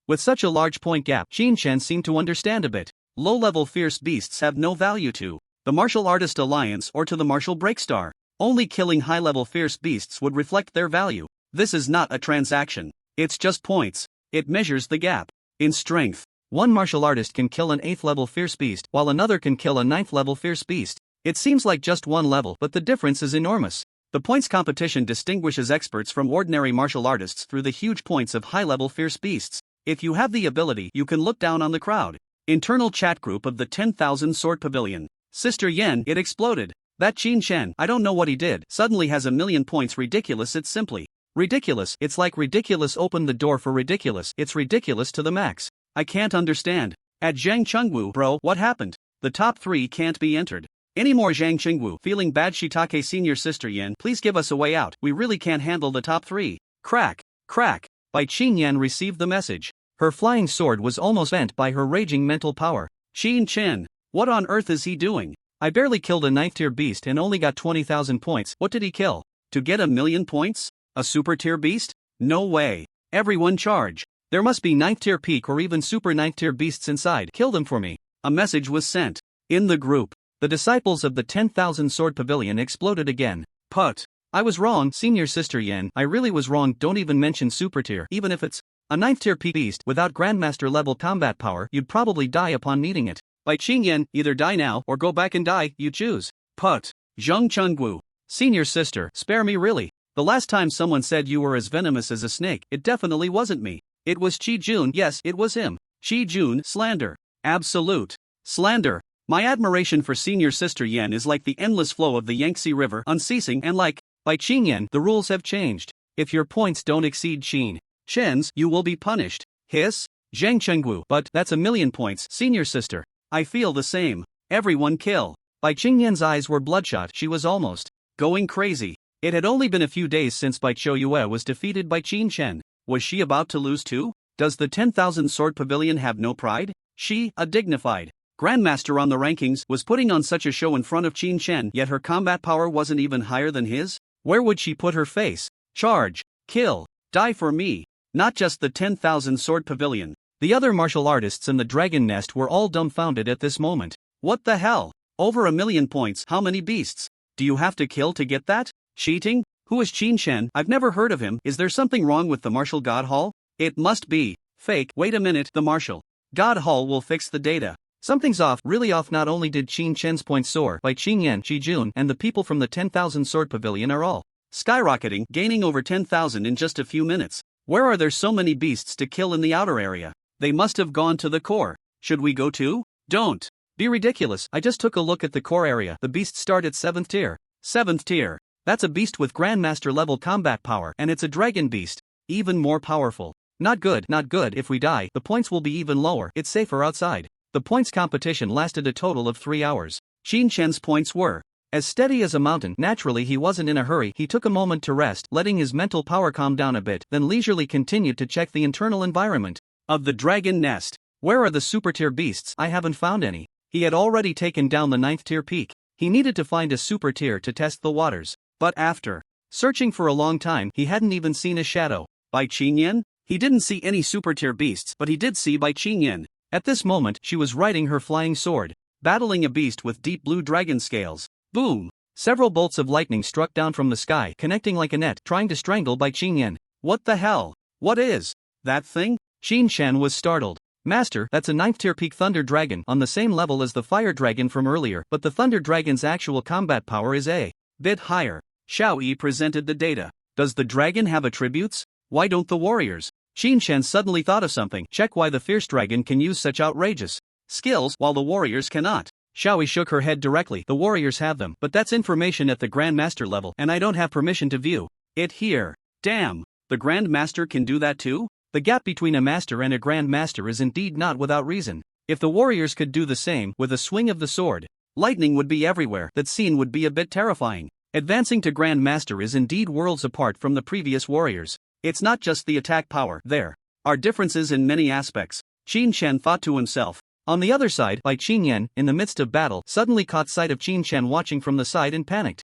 With such a large point gap, Qin Shen seemed to understand a bit. Low-level fierce beasts have no value to the Martial Artist Alliance or to the Martial Breakstar. Only killing high-level fierce beasts would reflect their value. This is not a transaction. It's just points. It measures the gap in strength. One martial artist can kill an 8th level fierce beast, while another can kill a 9th level fierce beast. It seems like just one level, but the difference is enormous. The points competition distinguishes experts from ordinary martial artists through the huge points of high-level fierce beasts. If you have the ability, you can look down on the crowd. Internal chat group of the 10,000 Sword Pavilion. Sister Yen, it exploded. That Qin Shen, I don't know what he did, suddenly has 1 million points. Ridiculous. It's simply ridiculous. It's like ridiculous opened the door for ridiculous. It's ridiculous to the max. I can't understand. At Zhang Chengwu, bro, what happened? The top 3 can't be entered anymore. Zhang Chengwu, feeling bad. Shitake senior sister Yen, please give us a way out. We really can't handle the top 3. Crack. Crack. Bai Qin Yan received the message. Her flying sword was almost bent by her raging mental power. Qin Chen, what on earth is he doing? I barely killed a 9th tier beast and only got 20,000 points. What did he kill? To get 1 million points? A super tier beast? No way. Everyone charge. There must be 9th tier peak or even super 9th tier beasts inside. Kill them for me. A message was sent. In the group, the disciples of the 10,000 Sword Pavilion exploded again. Put. I was wrong, senior sister Yen. I really was wrong. Don't even mention super tier. Even if it's a 9th tier peak beast without grandmaster level combat power, you'd probably die upon needing it. By Qin Yan, either die now or go back and die, you choose. Put. Zhang Chengwu. Senior sister, spare me really. The last time someone said you were as venomous as a snake, it definitely wasn't me. It was Qi Jun. Yes, it was him. Qi Jun, slander. Absolute slander. My admiration for senior sister Yen is like the endless flow of the Yangtze River, unceasing and like, by Qin Yan, the rules have changed. If your points don't exceed Qin Shen's, you will be punished. Hiss? Zhang Chengwu. But that's 1 million points, senior sister. I feel the same. Everyone kill. Bai Qin Yan's eyes were bloodshot. She was almost going crazy. It had only been a few days since Bai Chou Yue was defeated by Qin Shen. Was she about to lose too? Does the 10,000 Sword Pavilion have no pride? She, a dignified grandmaster on the rankings, was putting on such a show in front of Qin Shen, yet her combat power wasn't even higher than his? Where would she put her face? Charge. Kill. Die for me. Not just the 10,000 Sword Pavilion. The other martial artists in the Dragon Nest were all dumbfounded at this moment. What the hell? Over 1 million points, how many beasts? Do you have to kill to get that? Cheating? Who is Qin Shen? I've never heard of him. Is there something wrong with the Martial God Hall? It must be fake. Wait a minute, the Martial God Hall will fix the data. Something's off, really off. Not only did Qin Shen's points soar, Bai Qin Yan, Qi Jun, and the people from the 10,000 Sword Pavilion are all skyrocketing, gaining over 10,000 in just a few minutes. Where are there so many beasts to kill in the outer area? They must have gone to the core. Should we go too? Don't be ridiculous. I just took a look at the core area. The beasts start at 7th tier. 7th tier. That's a beast with Grandmaster level combat power, and it's a dragon beast. Even more powerful. Not good, not good. If we die, the points will be even lower. It's safer outside. The points competition lasted a total of 3 hours. Qin Shen's points were as steady as a mountain. Naturally, he wasn't in a hurry. He took a moment to rest, letting his mental power calm down a bit, then leisurely continued to check the internal environment of the Dragon Nest. Where are the super tier beasts? I haven't found any. He had already taken down the 9th tier peak. He needed to find a super tier to test the waters. But after searching for a long time, he hadn't even seen a shadow. Bai Qin Yan? He didn't see any super-tier beasts, but he did see Bai Qingyan. At this moment, she was riding her flying sword, battling a beast with deep blue dragon scales. Boom! Several bolts of lightning struck down from the sky, connecting like a net, trying to strangle Bai Qingyan. What the hell? What is that thing? Xin Shan was startled. Master, that's a 9th tier peak thunder dragon on the same level as the fire dragon from earlier, but the thunder dragon's actual combat power is a bit higher. Xiao Yi presented the data. Does the dragon have attributes? Why don't the warriors? Xin Shan suddenly thought of something. Check why the fierce dragon can use such outrageous skills while the warriors cannot. Xiao Yi shook her head directly. The warriors have them, but that's information at the Grandmaster level, and I don't have permission to view it here. Damn, the Grandmaster can do that too? The gap between a master and a Grandmaster is indeed not without reason. If the warriors could do the same with a swing of the sword, lightning would be everywhere. That scene would be a bit terrifying. Advancing to Grandmaster is indeed worlds apart from the previous warriors. It's not just the attack power. There are differences in many aspects, Qin Shan thought to himself. On the other side, Bai Qingyan, in the midst of battle, suddenly caught sight of Qin Shan watching from the side and panicked.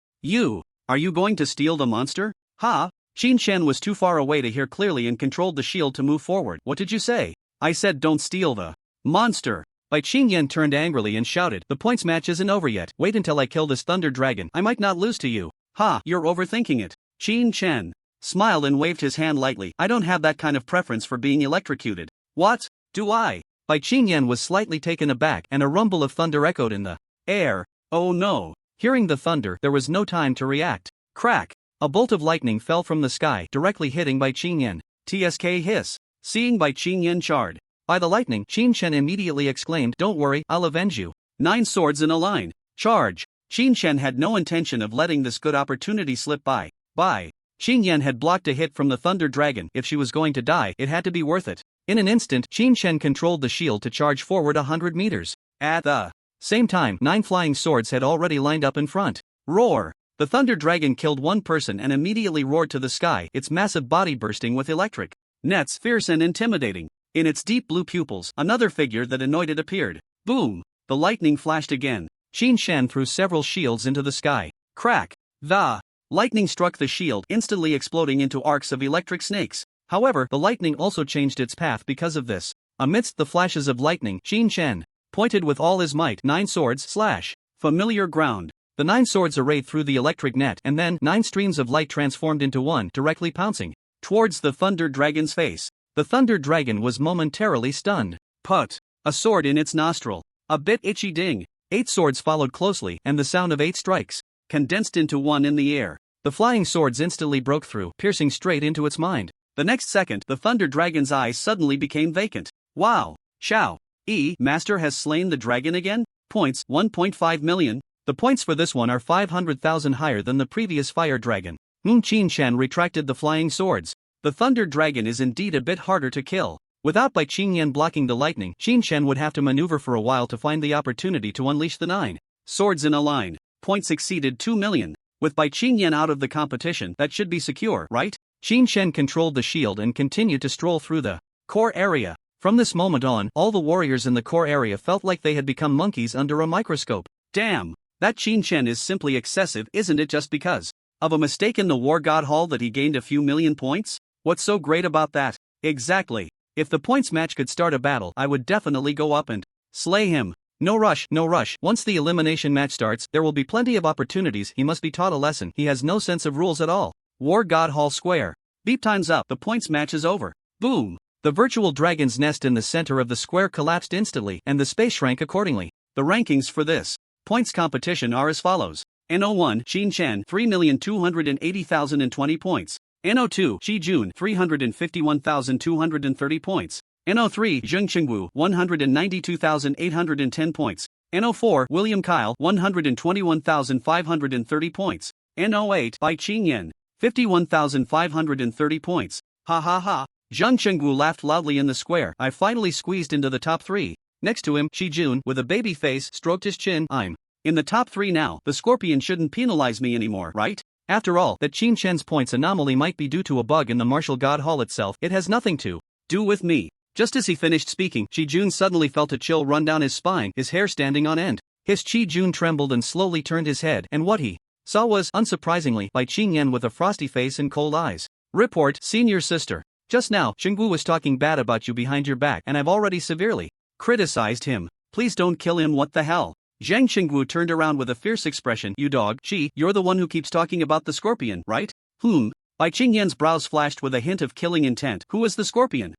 Are you going to steal the monster? Ha! Qin Shan was too far away to hear clearly and controlled the shield to move forward. What did you say? I said don't steal the monster. Bai Qingyan turned angrily and shouted, the points match isn't over yet. Wait until I kill this thunder dragon. I might not lose to you. Ha! You're overthinking it. Qin Shan smiled and waved his hand lightly. I don't have that kind of preference for being electrocuted. What? Do I? Bai Qingyan was slightly taken aback, and a rumble of thunder echoed in the air. Oh no! Hearing the thunder, there was no time to react. Crack! A bolt of lightning fell from the sky, directly hitting Bai Qingyan. TSK hiss. Seeing Bai Qingyan charred by the lightning, Qin Shan immediately exclaimed, don't worry, I'll avenge you. 9 swords in a line. Charge! Qin Shan had no intention of letting this good opportunity slip by. Bai Qingyan had blocked a hit from the thunder dragon. If she was going to die, it had to be worth it. In an instant, Qin Shan controlled the shield to charge forward 100 meters. At the same time, 9 flying swords had already lined up in front. Roar! The thunder dragon killed one person and immediately roared to the sky, its massive body bursting with electric nets, fierce and intimidating. In its deep blue pupils, another figure that annoyed it appeared. Boom! The lightning flashed again. Qin Shan threw several shields into the sky. Crack! The lightning struck the shield, instantly exploding into arcs of electric snakes. However, the lightning also changed its path because of this. Amidst the flashes of lightning, Qin Shan pointed with all his might. 9 swords slash familiar ground. The 9 swords arrayed through the electric net, and then 9 streams of light transformed into one, directly pouncing towards the thunder dragon's face. The thunder dragon was momentarily stunned. Put a sword in its nostril. A bit itchy ding. 8 swords followed closely, and the sound of 8 strikes condensed into one in the air. The flying swords instantly broke through, piercing straight into its mind. The next second, the thunder dragon's eyes suddenly became vacant. Wow! Xiao Yi, Master has slain the dragon again? Points, 1.5 million. The points for this one are 500,000 higher than the previous fire dragon. Qin Shan retracted the flying swords. The thunder dragon is indeed a bit harder to kill. Without Bai Qingyan blocking the lightning, Qin Shan would have to maneuver for a while to find the opportunity to unleash the 9 swords in a line. Points exceeded 2 million. With Bai Qingyan out of the competition, that should be secure, right? Qin Shan controlled the shield and continued to stroll through the core area. From this moment on, all the warriors in the core area felt like they had become monkeys under a microscope. Damn! That Qin Shan is simply excessive, isn't it? Just because of a mistake in the War God Hall that he gained a few million points? What's so great about that? Exactly. If the points match could start a battle, I would definitely go up and slay him. No rush, no rush. Once the elimination match starts, there will be plenty of opportunities. He must be taught a lesson. He has no sense of rules at all. War God Hall Square. Beep, time's up. The points match is over. Boom! The virtual dragon's nest in the center of the square collapsed instantly, and the space shrank accordingly. The rankings for this points competition are as follows. NO1 Qin Shan 3,280,020 points. NO2 Shi Jun 351,230 points. NO3 Zheng Qingwu 192,810 points. NO4 William Kyle 121,530 points. NO8 Bai Qingyan 51,530 points. Ha ha ha. Zheng Qingwu laughed loudly in the square. I finally squeezed into the top 3. Next to him, Shi Jun, with a baby face, stroked his chin. I'm in the top 3 now. The scorpion shouldn't penalize me anymore, right? After all, that Qin Shan's points anomaly might be due to a bug in the Martial God Hall itself. It has nothing to do with me. Just as he finished speaking, Shi Jun suddenly felt a chill run down his spine, his hair standing on end. His Shi Jun trembled and slowly turned his head, and what he saw was, unsurprisingly, Bai Qingyan with a frosty face and cold eyes. Report, senior sister. Just now, Xingwu was talking bad about you behind your back and I've already severely criticized him. Please don't kill him, what the hell? Zhang Xingwu turned around with a fierce expression. You dog, you're the one who keeps talking about the scorpion, right? Bai Qingyan's brows flashed with a hint of killing intent. Who is the scorpion?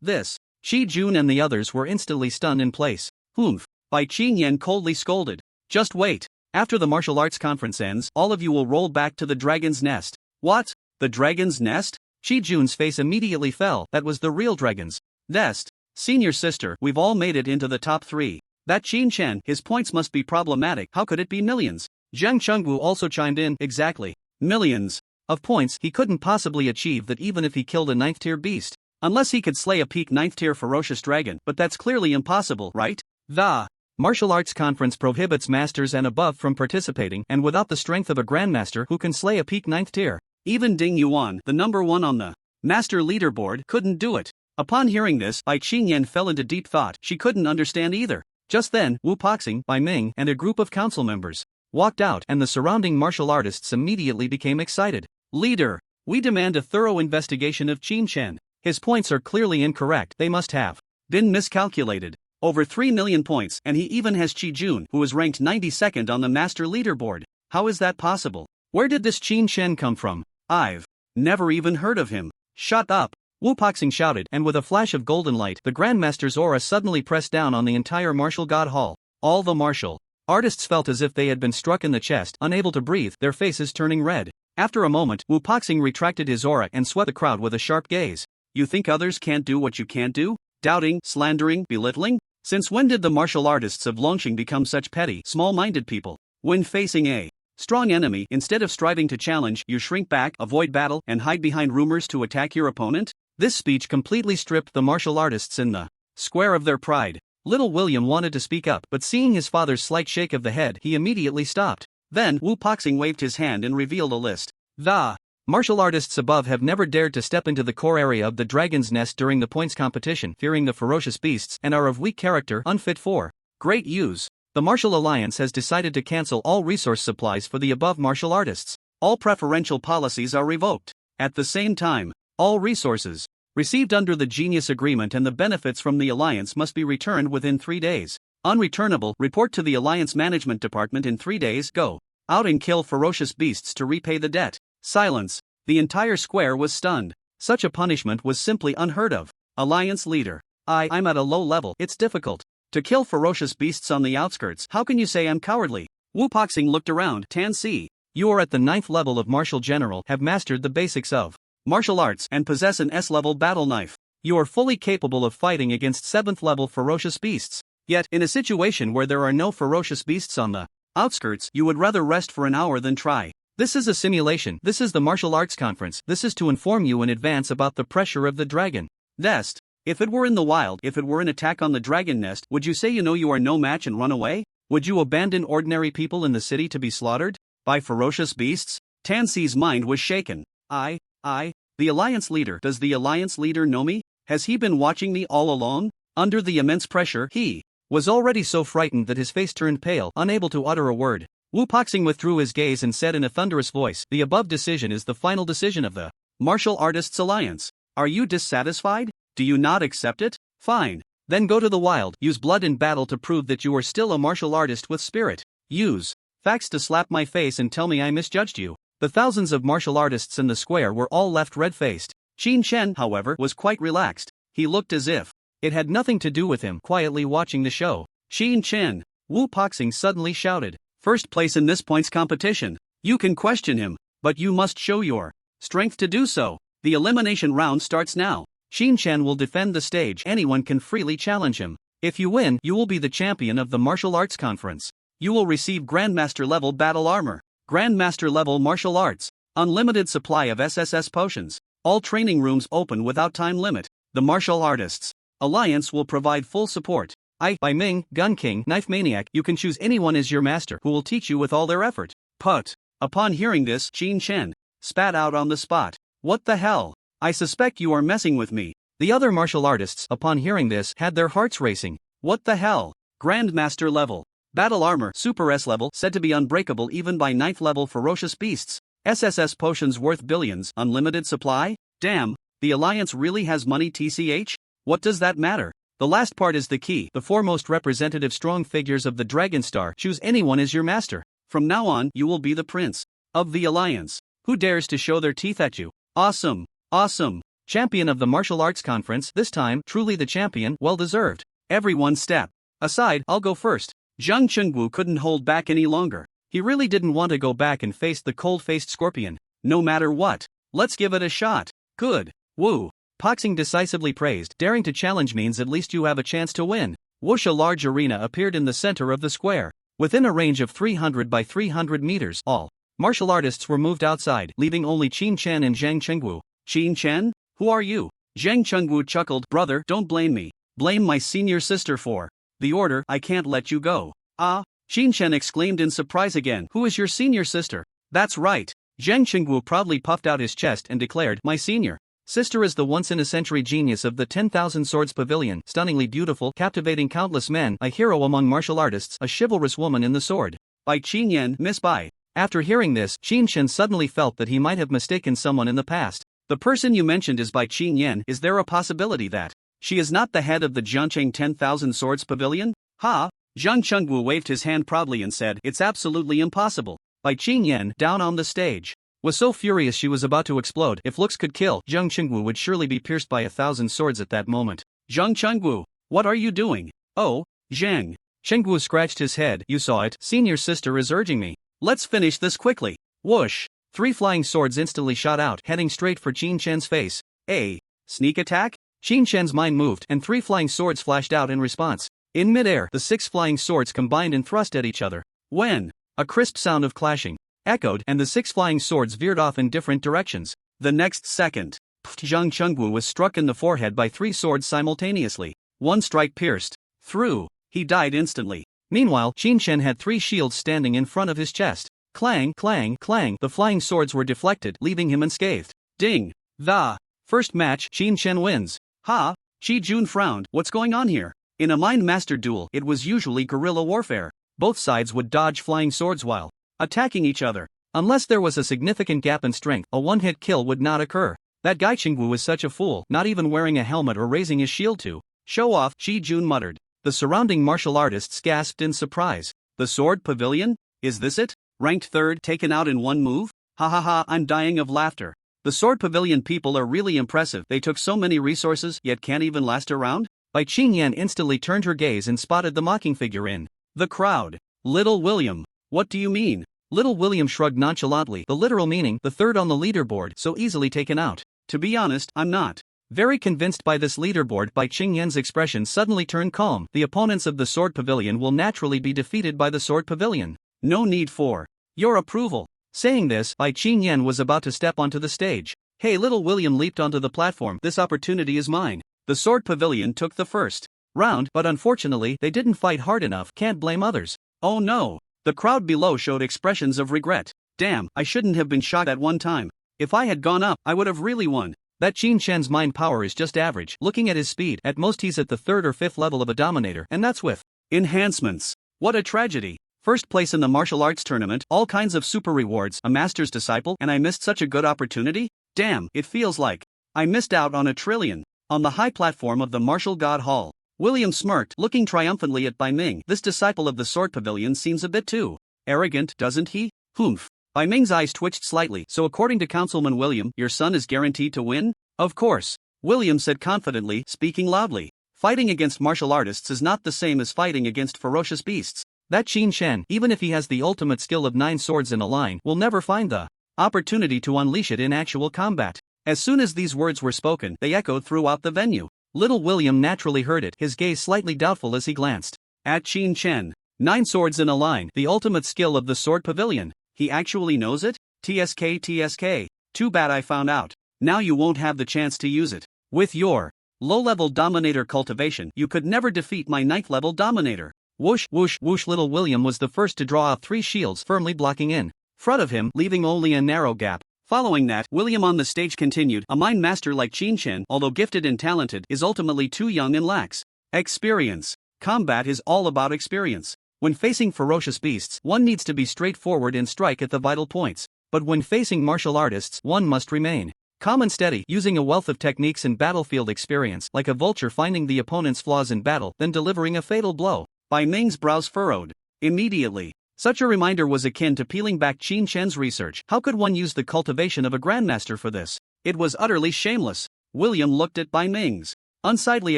This. Shi Jun and the others were instantly stunned in place. Bai Qingyan coldly scolded. Just wait. After the martial arts conference ends, all of you will roll back to the dragon's nest. What? The dragon's nest? Shi Jun's face immediately fell. That was the real dragon's nest. Senior sister, we've all made it into the top 3. That Qin Chen, his points must be problematic. How could it be millions? Zhang Chengwu also chimed in. Exactly. Millions of points. He couldn't possibly achieve that even if he killed a 9th tier beast. Unless he could slay a peak 9th tier ferocious dragon, but that's clearly impossible, right? The martial arts conference prohibits masters and above from participating, and without the strength of a grandmaster who can slay a peak 9th tier. Even Ding Yuan, the number 1 on the master leaderboard, couldn't do it. Upon hearing this, Bai Qingyan fell into deep thought. She couldn't understand either. Just then, Wu Paxing, Bai Ming, and a group of council members walked out, and the surrounding martial artists immediately became excited. Leader, we demand a thorough investigation of Qin Chen. His points are clearly incorrect. They must have been miscalculated. Over 3 million points, and he even has Qi Jun, who is ranked 92nd on the master leaderboard. How is that possible? Where did this Qin Chen come from? I've never even heard of him. Shut up! Wu Paxing shouted, and with a flash of golden light, the Grandmaster's aura suddenly pressed down on the entire martial god hall. All the martial artists felt as if they had been struck in the chest, unable to breathe, their faces turning red. After a moment, Wu Paxing retracted his aura and swept the crowd with a sharp gaze. You think others can't do what you can't do? Doubting, slandering, belittling? Since when did the martial artists of Longqing become such petty, small-minded people? When facing a strong enemy, instead of striving to challenge, you shrink back, avoid battle, and hide behind rumors to attack your opponent? This speech completely stripped the martial artists in the square of their pride. Little William wanted to speak up, but seeing his father's slight shake of the head, he immediately stopped. Then, Wu Paxing waved his hand and revealed a list. The martial artists above have never dared to step into the core area of the dragon's nest during the points competition, fearing the ferocious beasts, and are of weak character, unfit for great use. The Martial Alliance has decided to cancel all resource supplies for the above martial artists. All preferential policies are revoked. At the same time, all resources received under the Genius Agreement and the benefits from the Alliance must be returned within 3 days. Unreturnable, report to the Alliance Management Department in 3 days. Go out and kill ferocious beasts to repay the debt. Silence. The entire square was stunned. Such a punishment was simply unheard of. Alliance leader. I'm at a low level. It's difficult to kill ferocious beasts on the outskirts. How can you say I'm cowardly? Wu Paxing looked around. Tan Si, you are at the 9th level of martial general, have mastered the basics of martial arts, and possess an S-level battle knife. You are fully capable of fighting against 7th level ferocious beasts. Yet, in a situation where there are no ferocious beasts on the outskirts, you would rather rest for an hour than try. This is a simulation. This is the martial arts conference. This is to inform you in advance about the pressure of the dragon nest. If it were in the wild, if it were an attack on the dragon nest, would you say you are no match and run away? Would you abandon ordinary people in the city to be slaughtered by ferocious beasts? Tan Si's mind was shaken. The Alliance leader. Does the Alliance leader know me? Has he been watching me all along? Under the immense pressure, he was already so frightened that his face turned pale, unable to utter a word. Wu Paxing withdrew his gaze and said in a thunderous voice, the above decision is the final decision of the Martial Artists Alliance. Are you dissatisfied? Do you not accept it? Fine. Then go to the wild, use blood in battle to prove that you are still a martial artist with spirit. Use facts to slap my face and tell me I misjudged you. The thousands of martial artists in the square were all left red-faced. Qin Chen, however, was quite relaxed. He looked as if it had nothing to do with him, quietly watching the show. Qin Chen, Wu Paxing suddenly shouted. First place in this points competition. You can question him, but you must show your strength to do so. The elimination round starts now. Qin Chen will defend the stage. Anyone can freely challenge him. If you win, you will be the champion of the martial arts conference. You will receive Grandmaster level battle armor, Grandmaster level martial arts, unlimited supply of SSS potions. All training rooms open without time limit. The Martial Artists Alliance will provide full support. Bai Ming, Gun King, Knife Maniac, you can choose anyone as your master who will teach you with all their effort. Put. Upon hearing this, Qin Chen spat out on the spot. What the hell? I suspect you are messing with me. The other martial artists, upon hearing this, had their hearts racing. What the hell? Grandmaster level. Battle armor, Super S level, said to be unbreakable even by 9th level ferocious beasts. SSS potions worth billions, unlimited supply? Damn, The alliance really has money tch? What does that matter? The last part is the key. The foremost representative strong figures of the Dragon Star choose anyone as your master. From now on, you will be the prince of the alliance. Who dares to show their teeth at you? Awesome. Awesome. Champion of the martial arts conference, this time, truly the champion, well deserved. Everyone step aside, I'll go first. Zhang Chengwu couldn't hold back any longer. He really didn't want to go back and face the cold-faced scorpion. No matter what. Let's give it a shot. Good. Woo. Poxing decisively praised. Daring to challenge means at least you have a chance to win. Whoosh! A large arena appeared in the center of the square. Within a range of 300 by 300 meters, all martial artists were moved outside, leaving only Qin Chen and Zhang Chengwu. Qin Chen? Who are you? Zhang Chengwu chuckled. Brother, don't blame me. Blame my senior sister for the order. I can't let you go. Ah? Qin Chen exclaimed in surprise again. Who is your senior sister? That's right. Zhang Chengwu proudly puffed out his chest and declared, my senior sister is the once-in-a-century genius of the 10,000 Swords Pavilion, stunningly beautiful, captivating countless men, a hero among martial artists, a chivalrous woman in the sword. By Qin Yan, Miss Bai. After hearing this, Qin Chen suddenly felt that he might have mistaken someone in the past. The person you mentioned is by Qin Yan. Is there a possibility that she is not the head of the Jiangcheng 10,000 Swords Pavilion? Ha! Zhang Chengwu waved his hand proudly and said, it's absolutely impossible. By Qin Yan, down on the stage, was so furious she was about to explode. If looks could kill, Zhang Chengwu would surely be pierced by 1,000 swords at that moment. Zhang Chengwu, what are you doing? Oh, Zhang. Chengwu scratched his head. You saw it. Senior sister is urging me. Let's finish this quickly. Whoosh. 3 flying swords instantly shot out, heading straight for Qin Chen's face. A sneak attack? Qin Chen's mind moved, and 3 flying swords flashed out in response. In midair, the 6 flying swords combined and thrust at each other. When a crisp sound of clashing echoed, and the 6 flying swords veered off in different directions. The next second, Zhang Chengwu was struck in the forehead by 3 swords simultaneously. One strike pierced through. He died instantly. Meanwhile, Qin Chen had 3 shields standing in front of his chest. Clang, clang, clang. The flying swords were deflected, leaving him unscathed. Ding. The first match, Qin Chen wins. Ha! Qi Jun frowned. What's going on here? In a Mind Master duel, it was usually guerrilla warfare. Both sides would dodge flying swords while attacking each other. Unless there was a significant gap in strength, a one-hit kill would not occur. That guy Chengwu was such a fool, not even wearing a helmet or raising his shield to show off, Qi Jun muttered. The surrounding martial artists gasped in surprise. The Sword Pavilion? Is this it? Ranked 3rd, taken out in one move? Ha ha ha, I'm dying of laughter. The Sword Pavilion people are really impressive. They took so many resources, yet can't even last a round? Bai Qin Yan instantly turned her gaze and spotted the mocking figure in the crowd. Little William. What do you mean? Little William shrugged nonchalantly, the literal meaning, the 3rd on the leaderboard, so easily taken out. To be honest, I'm not very convinced by this leaderboard. Bai Qin Yan's expression suddenly turned calm. The opponents of the Sword Pavilion will naturally be defeated by the Sword Pavilion. No need for your approval. Saying this, Bai Qin Yan was about to step onto the stage. Hey, Little William leaped onto the platform. This opportunity is mine. The Sword Pavilion took the first round, but unfortunately, they didn't fight hard enough. Can't blame others. Oh no. The crowd below showed expressions of regret. Damn, I shouldn't have been shocked at one time. If I had gone up, I would have really won. That Qin Chen's mind power is just average. Looking at his speed, at most he's at the 3rd or 5th level of a Dominator, and that's with enhancements. What a tragedy. First place in the martial arts tournament, all kinds of super rewards, a master's disciple, and I missed such a good opportunity? Damn, it feels like I missed out on a trillion. On the high platform of the Martial God Hall, William smirked, looking triumphantly at Bai Ming. This disciple of the Sword Pavilion seems a bit too arrogant, doesn't he? Humph. Bai Ming's eyes twitched slightly. So according to Councilman William, your son is guaranteed to win? Of course. William said confidently, speaking loudly. Fighting against martial artists is not the same as fighting against ferocious beasts. That Qin Chen, even if he has the ultimate skill of 9 swords in a line, will never find the opportunity to unleash it in actual combat. As soon as these words were spoken, they echoed throughout the venue. Little William naturally heard it, his gaze slightly doubtful as he glanced at Qin Chen. 9 swords in a line, the ultimate skill of the Sword Pavilion. He actually knows it? TSK. Too bad I found out. Now you won't have the chance to use it. With your low-level Dominator cultivation, you could never defeat my 9th level Dominator. Whoosh, whoosh, whoosh. Little William was the first to draw out 3 shields firmly blocking in front of him, leaving only a narrow gap. Following that, William on the stage continued, a mind master like Qin Chen, although gifted and talented, is ultimately too young and lacks experience. Combat is all about experience. When facing ferocious beasts, one needs to be straightforward and strike at the vital points. But when facing martial artists, one must remain Calm and steady, using a wealth of techniques and battlefield experience, like a vulture finding the opponent's flaws in battle, then delivering a fatal blow. Bai Ming's brows furrowed. Immediately. Such a reminder was akin to peeling back Qin Shen's research. How could one use the cultivation of a grandmaster for this? It was utterly shameless. William looked at Bai Ming's unsightly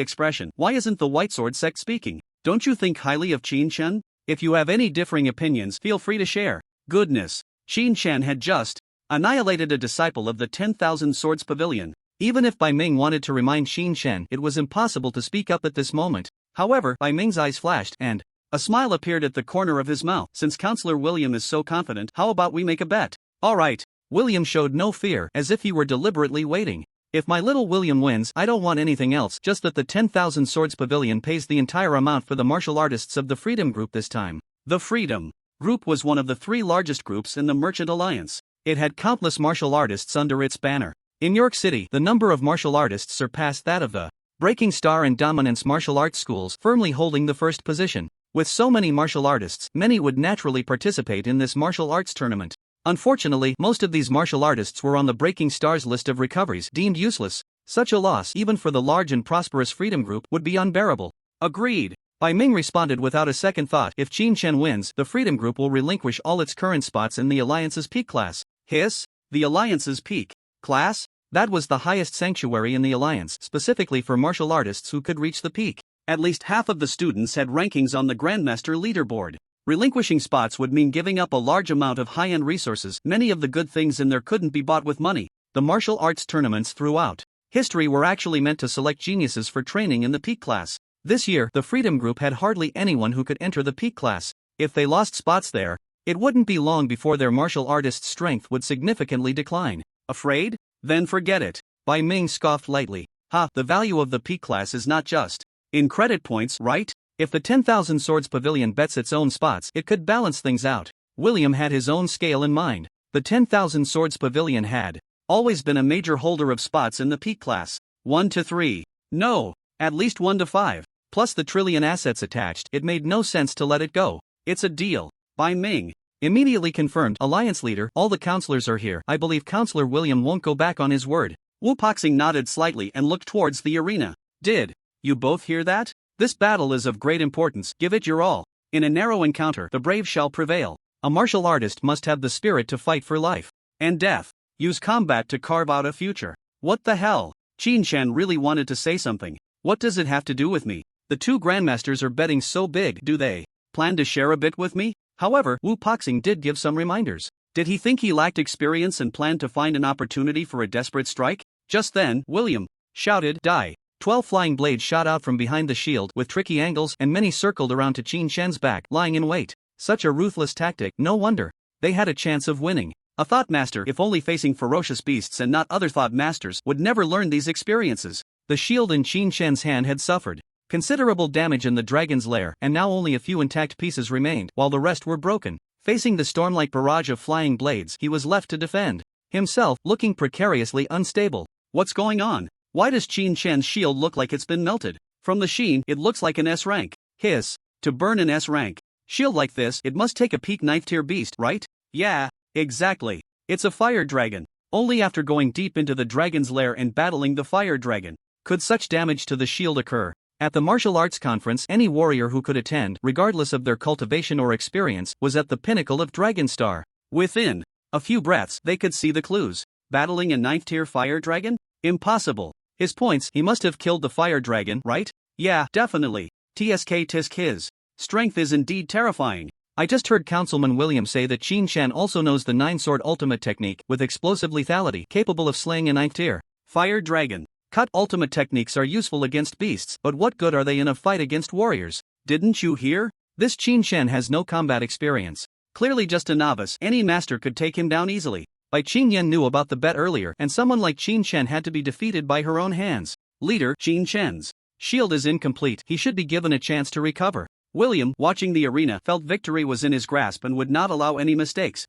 expression. Why isn't the White Sword sect speaking? Don't you think highly of Qin Shen? If you have any differing opinions, feel free to share. Goodness. Qin Shen had just annihilated a disciple of the 10,000 Swords Pavilion. Even if Bai Ming wanted to remind Qin Shen, it was impossible to speak up at this moment. However, Bai Ming's eyes flashed, and a smile appeared at the corner of his mouth. Since Counselor William is so confident, how about we make a bet? All right. William showed no fear, as if he were deliberately waiting. If my little William wins, I don't want anything else, just that the 10,000 Swords Pavilion pays the entire amount for the martial artists of the Freedom Group this time. The Freedom Group was one of the 3 largest groups in the Merchant Alliance. It had countless martial artists under its banner. In York City, the number of martial artists surpassed that of the Breaking Star and Dominance martial arts schools, firmly holding the first position. With so many martial artists, many would naturally participate in this martial arts tournament. Unfortunately, most of these martial artists were on the Breaking Stars list of recoveries, deemed useless. Such a loss, even for the large and prosperous Freedom Group, would be unbearable. Agreed. Bai Ming responded without a second thought. If Qin Shen wins, the Freedom Group will relinquish all its current spots in the Alliance's peak class. Hiss? The Alliance's peak class? That was the highest sanctuary in the Alliance, specifically for martial artists who could reach the peak. At least half of the students had rankings on the Grandmaster leaderboard. Relinquishing spots would mean giving up a large amount of high-end resources. Many of the good things in there couldn't be bought with money. The martial arts tournaments throughout history were actually meant to select geniuses for training in the peak class. This year, the Freedom Group had hardly anyone who could enter the peak class. If they lost spots there, it wouldn't be long before their martial artist's strength would significantly decline. Afraid? Then forget it. Bai Ming scoffed lightly. The value of the peak class is not just in credit points, right? If the 10,000 Swords Pavilion bets its own spots, it could balance things out. William had his own scale in mind. The 10,000 Swords Pavilion had always been a major holder of spots in the peak class. 1 to 3. No, at least 1 to 5. Plus the trillion assets attached, it made no sense to let it go. It's a deal. Bai Ming immediately confirmed. Alliance leader, all the counselors are here. I believe Counselor William won't go back on his word. Wu Poxing nodded slightly and looked towards the arena. Did you both hear that? This battle is of great importance. Give it your all. In a narrow encounter, the brave shall prevail. A martial artist must have the spirit to fight for life and death. Use combat to carve out a future. What the hell? Qin Shen really wanted to say something. What does it have to do with me? The 2 grandmasters are betting so big. Do they plan to share a bit with me? However, Wu Poxing did give some reminders. Did he think he lacked experience and planned to find an opportunity for a desperate strike? Just then, William shouted, "Die!" 12 flying blades shot out from behind the shield with tricky angles, and many circled around to Qin Shen's back, lying in wait. Such a ruthless tactic, no wonder they had a chance of winning. A thought master, if only facing ferocious beasts and not other thought masters, would never learn these experiences. The shield in Qin Shen's hand had suffered considerable damage in the dragon's lair, and now only a few intact pieces remained, while the rest were broken. Facing the storm-like barrage of flying blades, he was left to defend himself, looking precariously unstable. What's going on? Why does Qin Shen's shield look like it's been melted? From the sheen, it looks like an S rank. Hiss. To burn an S rank shield like this, it must take a peak 9th tier beast, right? Yeah, exactly. It's a fire dragon. Only after going deep into the dragon's lair and battling the fire dragon could such damage to the shield occur. At the martial arts conference, any warrior who could attend, regardless of their cultivation or experience, was at the pinnacle of Dragon Star. Within a few breaths, they could see the clues. Battling a 9th tier fire dragon? Impossible. His points, he must have killed the fire dragon, right? Yeah, definitely. TSK tisk his strength is indeed terrifying. I just heard Councilman William say that Qin Shen also knows the 9-sword ultimate technique with explosive lethality, capable of slaying a 9th tier fire dragon. Cut ultimate techniques are useful against beasts, but what good are they in a fight against warriors? Didn't you hear? This Qin Shen has no combat experience. Clearly just a novice, any master could take him down easily. Bai Qin Yan knew about the bet earlier, and someone like Qin Shen had to be defeated by her own hands. Leader, Qin Shen's shield is incomplete, he should be given a chance to recover. William, watching the arena, felt victory was in his grasp and would not allow any mistakes.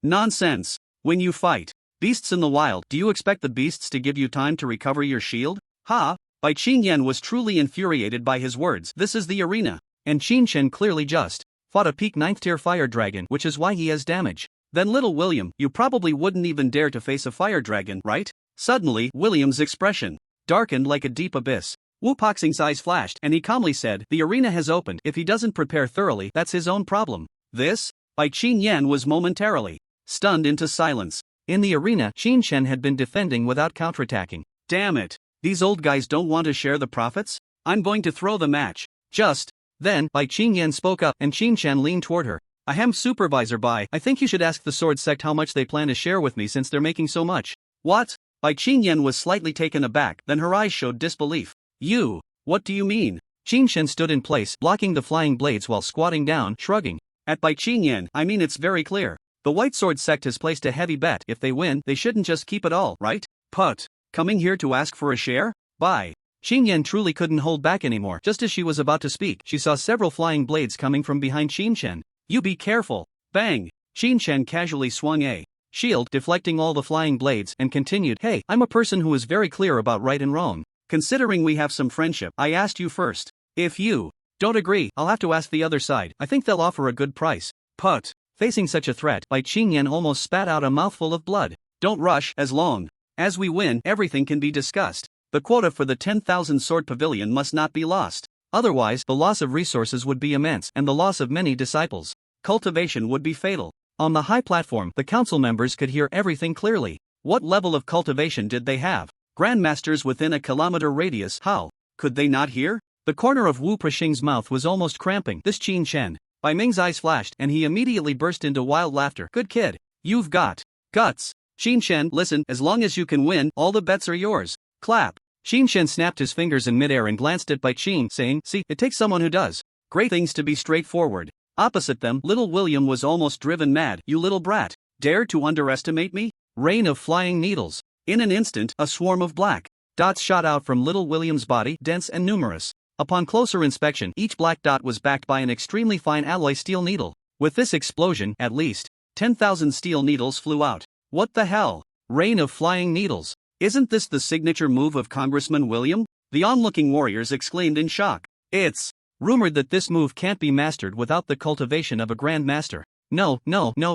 Nonsense. When you fight beasts in the wild, do you expect the beasts to give you time to recover your shield? Bai Qin Yan was truly infuriated by his words. This is the arena, and Qin Shen clearly just fought a peak 9th tier fire dragon, which is why he has damage. Then little William, you probably wouldn't even dare to face a fire dragon, right? Suddenly, William's expression darkened like a deep abyss. Wu Poxing's eyes flashed and he calmly said, "The arena has opened. If he doesn't prepare thoroughly, that's his own problem." This? Bai Qing Yan was momentarily stunned into silence. In the arena, Qin Shen had been defending without counterattacking. Damn it. These old guys don't want to share the profits? I'm going to throw the match. Just then, Bai Qing Yan spoke up and Qin Shen leaned toward her. "Ahem, Supervisor Bai, I think you should ask the sword sect how much they plan to share with me since they're making so much." What? Bai Qing Yan was slightly taken aback, then her eyes showed disbelief. "You? What do you mean?" Qin Shen stood in place, blocking the flying blades while squatting down, shrugging. "At Bai Qing Yan, I mean it's very clear. The White Sword sect has placed a heavy bet. If they win, they shouldn't just keep it all, right? Put. Coming here to ask for a share? Bai." Qin Yan truly couldn't hold back anymore. Just as she was about to speak, she saw several flying blades coming from behind Qin Shen. "You be careful." Bang! Qin Shen casually swung a shield, deflecting all the flying blades, and continued, "Hey, I'm a person who is very clear about right and wrong. Considering we have some friendship, I asked you first. If you don't agree, I'll have to ask the other side. I think they'll offer a good price." Put. Facing such a threat, Bai Qing Yan almost spat out a mouthful of blood. "Don't rush. As long as we win, everything can be discussed. The quota for the 10,000 sword pavilion must not be lost. Otherwise, the loss of resources would be immense and the loss of many disciples. Cultivation would be fatal." On the high platform, the council members could hear everything clearly. What level of cultivation did they have? Grandmasters within a kilometer radius. How could they not hear? The corner of Wu Prishing's mouth was almost cramping. This Qin Shen. Bai Ming's eyes flashed and he immediately burst into wild laughter. "Good kid. You've got guts. Qin Shen, listen, as long as you can win, all the bets are yours. Clap." Qin Shen snapped his fingers in midair and glanced at Bai Qing, saying, "See, it takes someone who does great things to be straightforward." Opposite them, little William was almost driven mad. "You little brat. Dare to underestimate me?" Rain of flying needles. In an instant, a swarm of black dots shot out from little William's body, dense and numerous. Upon closer inspection, each black dot was backed by an extremely fine alloy steel needle. With this explosion, at least 10,000 steel needles flew out. What the hell? Rain of flying needles. Isn't this the signature move of Congressman William? The onlooking warriors exclaimed in shock. It's rumored that this move can't be mastered without the cultivation of a Grand Master. No,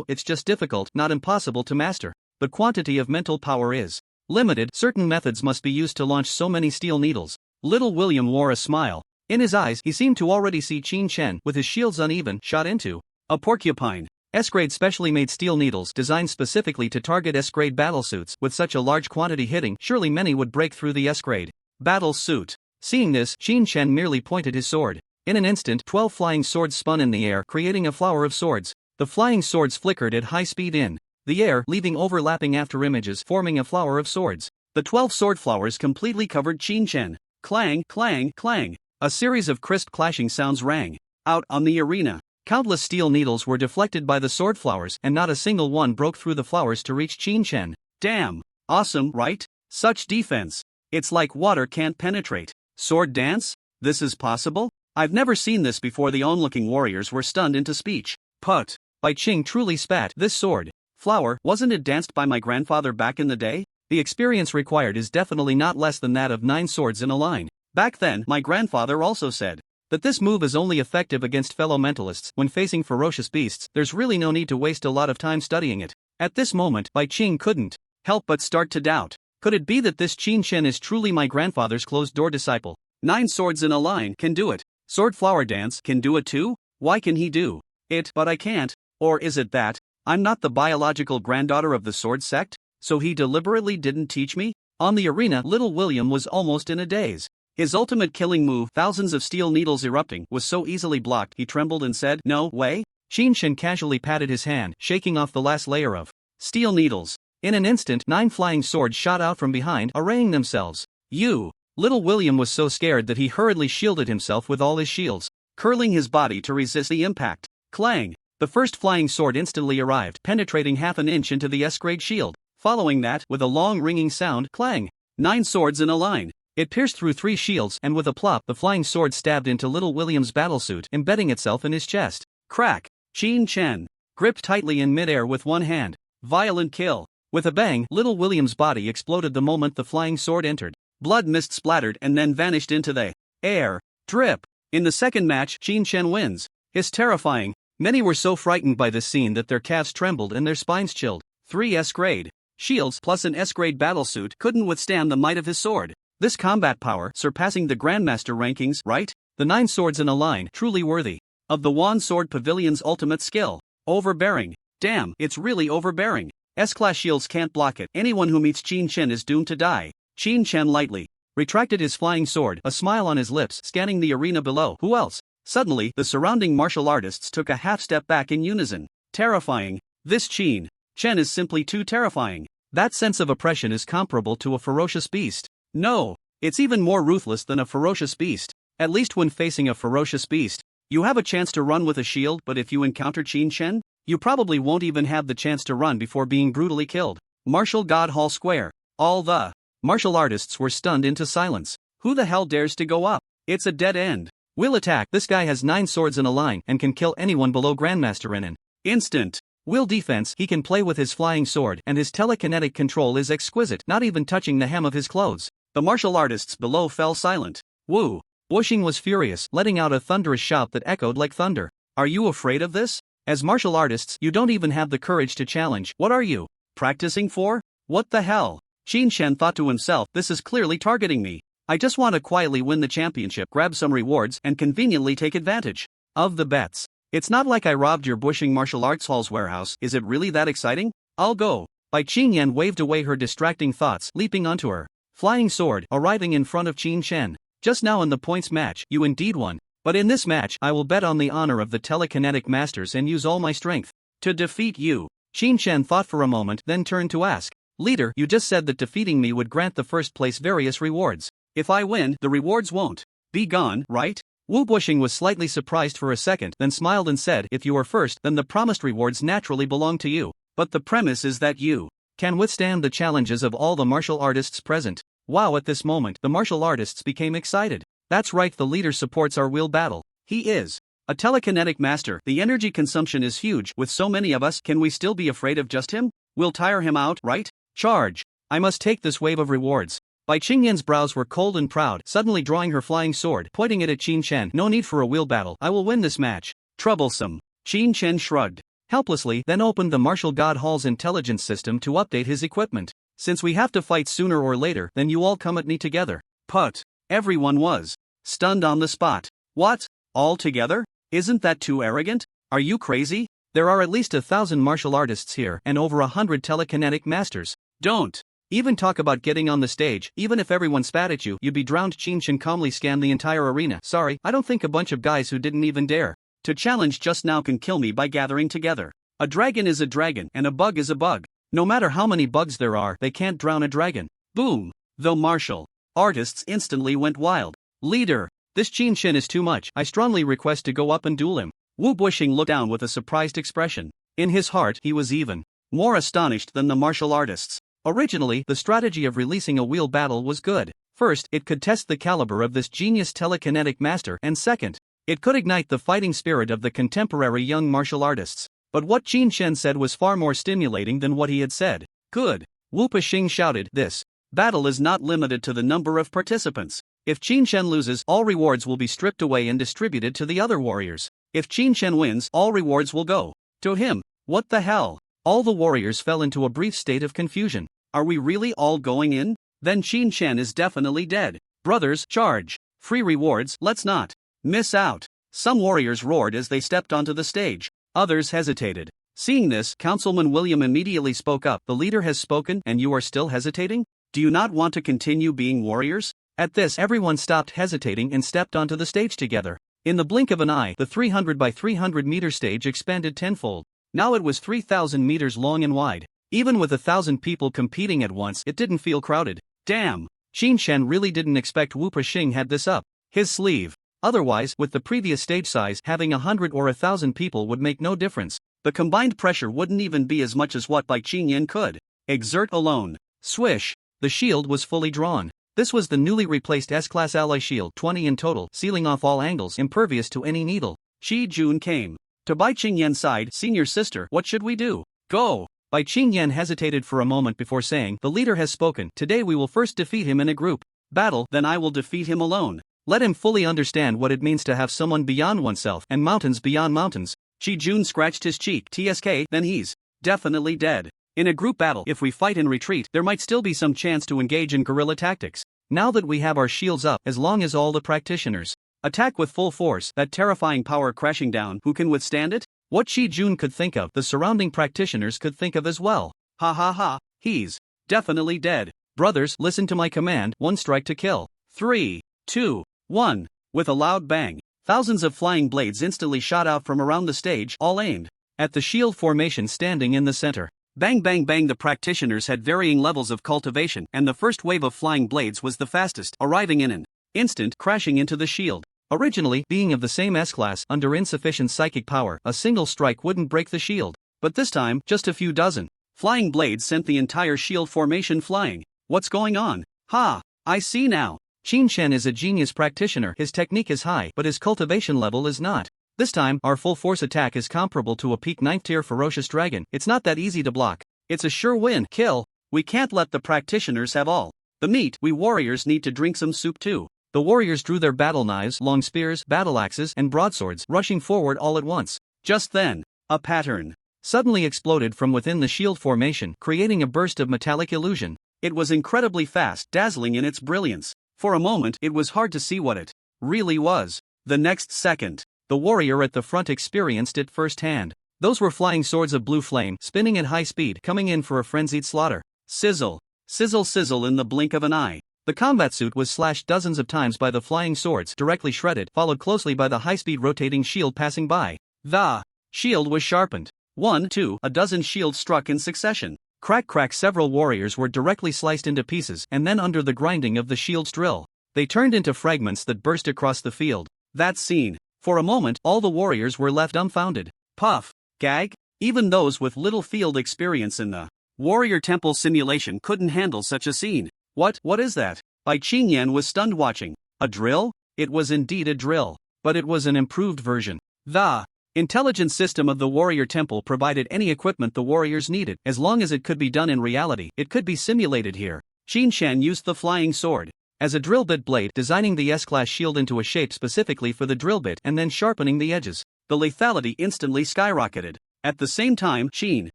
it's just difficult, not impossible to master. The quantity of mental power is limited. Certain methods must be used to launch so many steel needles. Little William wore a smile. In his eyes, he seemed to already see Qin Shen, with his shields uneven, shot into a porcupine. S-grade specially made steel needles designed specifically to target S-grade battlesuits. With such a large quantity hitting, surely many would break through the S-grade battle suit. Seeing this, Qin Shen merely pointed his sword. In an instant, 12 flying swords spun in the air, creating a flower of swords. The flying swords flickered at high speed in the air, leaving overlapping afterimages, forming a flower of swords. The 12 sword flowers completely covered Qin Shen. Clang, clang, clang. A series of crisp clashing sounds rang out on the arena. Countless steel needles were deflected by the sword flowers, and not a single one broke through the flowers to reach Qin Shen. Damn. Awesome, right? Such defense. It's like water can't penetrate. Sword dance? This is possible? I've never seen this before. The onlooking warriors were stunned into speech. Put. Bai Qing truly spat. This sword flower, wasn't it danced by my grandfather back in the day? The experience required is definitely not less than that of 9 swords in a line. Back then, my grandfather also said that this move is only effective against fellow mentalists. When facing ferocious beasts, there's really no need to waste a lot of time studying it. At this moment, Bai Qing couldn't help but start to doubt. Could it be that this Qin Shen is truly my grandfather's closed-door disciple? 9 swords in a line can do it. Sword flower dance can do it too? Why can he do it, but I can't? Or is it that I'm not the biological granddaughter of the sword sect? So he deliberately didn't teach me? On the arena, little William was almost in a daze. His ultimate killing move, thousands of steel needles erupting, was so easily blocked he trembled and said, "No way." Qin Shen casually patted his hand, shaking off the last layer of steel needles. In an instant, 9 flying swords shot out from behind, arraying themselves. You! Little William was so scared that he hurriedly shielded himself with all his shields, curling his body to resist the impact. Clang! The first flying sword instantly arrived, penetrating half an inch into the S-grade shield. Following that, with a long ringing sound, clang! 9 swords in a line. It pierced through 3 shields, and with a plop, the flying sword stabbed into little William's battlesuit, embedding itself in his chest. Crack! Qin Shen gripped tightly in midair with one hand. Violent kill. With a bang, little William's body exploded the moment the flying sword entered. Blood mist splattered and then vanished into the air. Drip. In the second match, Qin Shen wins. It's terrifying. Many were so frightened by this scene that their calves trembled and their spines chilled. 3 S-grade shields plus an S-grade battlesuit couldn't withstand the might of his sword. This combat power surpassing the Grandmaster rankings, right? The 9 swords in a line, truly worthy of the Wand Sword Pavilion's ultimate skill. Overbearing. Damn, it's really overbearing. S-class shields can't block it. Anyone who meets Qin Chen is doomed to die. Qin Chen lightly retracted his flying sword, a smile on his lips, scanning the arena below. Who else? Suddenly, the surrounding martial artists took a half step back in unison. Terrifying. This Qin Chen is simply too terrifying. That sense of oppression is comparable to a ferocious beast. No, it's even more ruthless than a ferocious beast. At least when facing a ferocious beast, you have a chance to run with a shield, but if you encounter Qin Chen, you probably won't even have the chance to run before being brutally killed. Martial God Hall Square. All the martial artists were stunned into silence. Who the hell dares to go up? It's a dead end. Will attack. This guy has 9 swords in a line and can kill anyone below Grandmaster in an instant. Will defense. He can play with his flying sword and his telekinetic control is exquisite, not even touching the hem of his clothes. The martial artists below fell silent. Wu Wuxing was furious, letting out a thunderous shout that echoed like thunder. Are you afraid of this? As martial artists, you don't even have the courage to challenge. What are you practicing for? What the hell? Qin Chen thought to himself, this is clearly targeting me. I just want to quietly win the championship, grab some rewards, and conveniently take advantage of the bets. It's not like I robbed your Bushing Martial Arts Hall's warehouse. Is it really that exciting? I'll go. Bai Qingyan waved away her distracting thoughts, leaping onto her flying sword, arriving in front of Qin Chen. Just now in the points match, you indeed won. But in this match, I will bet on the honor of the telekinetic masters and use all my strength to defeat you. Qin Chen thought for a moment, then turned to ask, Leader, you just said that defeating me would grant the first place various rewards. If I win, the rewards won't be gone, right? Wu Bushing was slightly surprised for a second, then smiled and said, if you are first, then the promised rewards naturally belong to you. But the premise is that you can withstand the challenges of all the martial artists present. Wow, at this moment, the martial artists became excited. That's right, the leader supports our will battle. He is a telekinetic master. The energy consumption is huge. With so many of us, can we still be afraid of just him? We'll tire him out, right? Charge. I must take this wave of rewards. Bai Qingyan's brows were cold and proud, suddenly drawing her flying sword, pointing it at Qin Chen. No need for a will battle. I will win this match. Troublesome. Qin Chen shrugged helplessly, then opened the Martial God Hall's intelligence system to update his equipment. Since we have to fight sooner or later, then you all come at me together. Put. Everyone was stunned on the spot. What? All together? Isn't that too arrogant? Are you crazy? There are at least 1,000 martial artists here and over 100 telekinetic masters. Don't even talk about getting on the stage. Even if everyone spat at you, you'd be drowned. Qin Chen calmly scanned the entire arena. Sorry, I don't think a bunch of guys who didn't even dare to challenge just now can kill me by gathering together. A dragon is a dragon and a bug is a bug. No matter how many bugs there are, they can't drown a dragon. Boom. The martial artists instantly went wild. Leader, this Qin Chen is too much. I strongly request to go up and duel him. Wu Bushing looked down with a surprised expression. In his heart, he was even more astonished than the martial artists. Originally, the strategy of releasing a wheel battle was good. First, it could test the caliber of this genius telekinetic master, and second, it could ignite the fighting spirit of the contemporary young martial artists. But what Qin Chen said was far more stimulating than what he had said. Good. Wu Bushing shouted, this battle is not limited to the number of participants. If Qin Chen loses, all rewards will be stripped away and distributed to the other warriors. If Qin Chen wins, all rewards will go to him. What the hell? All the warriors fell into a brief state of confusion. Are we really all going in? Then Qin Chen is definitely dead. Brothers, charge. Free rewards, let's not miss out. Some warriors roared as they stepped onto the stage. Others hesitated. Seeing this, Councilman William immediately spoke up. The leader has spoken and you are still hesitating? Do you not want to continue being warriors? At this, everyone stopped hesitating and stepped onto the stage together. In the blink of an eye, the 300 by 300 meter stage expanded tenfold. Now it was 3,000 meters long and wide. Even with 1,000 people competing at once, it didn't feel crowded. Damn! Qin Chen really didn't expect Wu Bushing had this up his sleeve. Otherwise, with the previous stage size, having 100 or 1,000 people would make no difference. The combined pressure wouldn't even be as much as what Bai Qingyan could exert alone. Swish! The shield was fully drawn. This was the newly replaced S-Class Ally Shield, 20 in total, sealing off all angles, impervious to any needle. Shi Jun came to Bai Qingyan's side. Senior sister, what should we do? Go! Bai Qingyan hesitated for a moment before saying, the leader has spoken. Today we will first defeat him in a group battle, then I will defeat him alone. Let him fully understand what it means to have someone beyond oneself and mountains beyond mountains. Shi Jun scratched his cheek. TSK, then he's definitely dead. In a group battle, if we fight and retreat, there might still be some chance to engage in guerrilla tactics. Now that we have our shields up, as long as all the practitioners attack with full force, that terrifying power crashing down, who can withstand it? What Shi Jun could think of, the surrounding practitioners could think of as well. Ha ha ha, he's definitely dead. Brothers, listen to my command, one strike to kill. 3, 2, 1. With a loud bang, thousands of flying blades instantly shot out from around the stage, all aimed at the shield formation standing in the center. Bang bang bang. The practitioners had varying levels of cultivation, and the first wave of flying blades was the fastest, arriving in an instant, crashing into the shield. Originally, being of the same S-class, under insufficient psychic power, a single strike wouldn't break the shield. But this time, just a few dozen flying blades sent the entire shield formation flying. What's going on? Ha! I see now. Qin Shen is a genius practitioner. His technique is high, but his cultivation level is not. This time, our full force attack is comparable to a peak 9th tier ferocious dragon. It's not that easy to block. It's a sure win. Kill. We can't let the practitioners have all the meat. We warriors need to drink some soup too. The warriors drew their battle knives, long spears, battle axes, and broadswords, rushing forward all at once. Just then, a pattern suddenly exploded from within the shield formation, creating a burst of metallic illusion. It was incredibly fast, dazzling in its brilliance. For a moment, it was hard to see what it really was. The next second, the warrior at the front experienced it firsthand. Those were flying swords of blue flame, spinning at high speed, coming in for a frenzied slaughter. Sizzle, sizzle, sizzle in the blink of an eye. The combat suit was slashed dozens of times by the flying swords, directly shredded, followed closely by the high-speed rotating shield passing by. The shield was sharpened. 1, 2, a dozen shields struck in succession. Crack crack. Several warriors were directly sliced into pieces, and then under the grinding of the shield's drill, they turned into fragments that burst across the field. That scene. For a moment, all the warriors were left dumbfounded. Puff. Gag. Even those with little field experience in the warrior temple simulation couldn't handle such a scene. What is that? Bai Qingyan was stunned watching. A drill? It was indeed a drill. But it was an improved version. The intelligence system of the warrior temple provided any equipment the warriors needed. As long as it could be done in reality, it could be simulated here. Qin Shen used the flying sword as a drill bit blade, designing the S-class shield into a shape specifically for the drill bit and then sharpening the edges. The lethality instantly skyrocketed. At the same time, Qin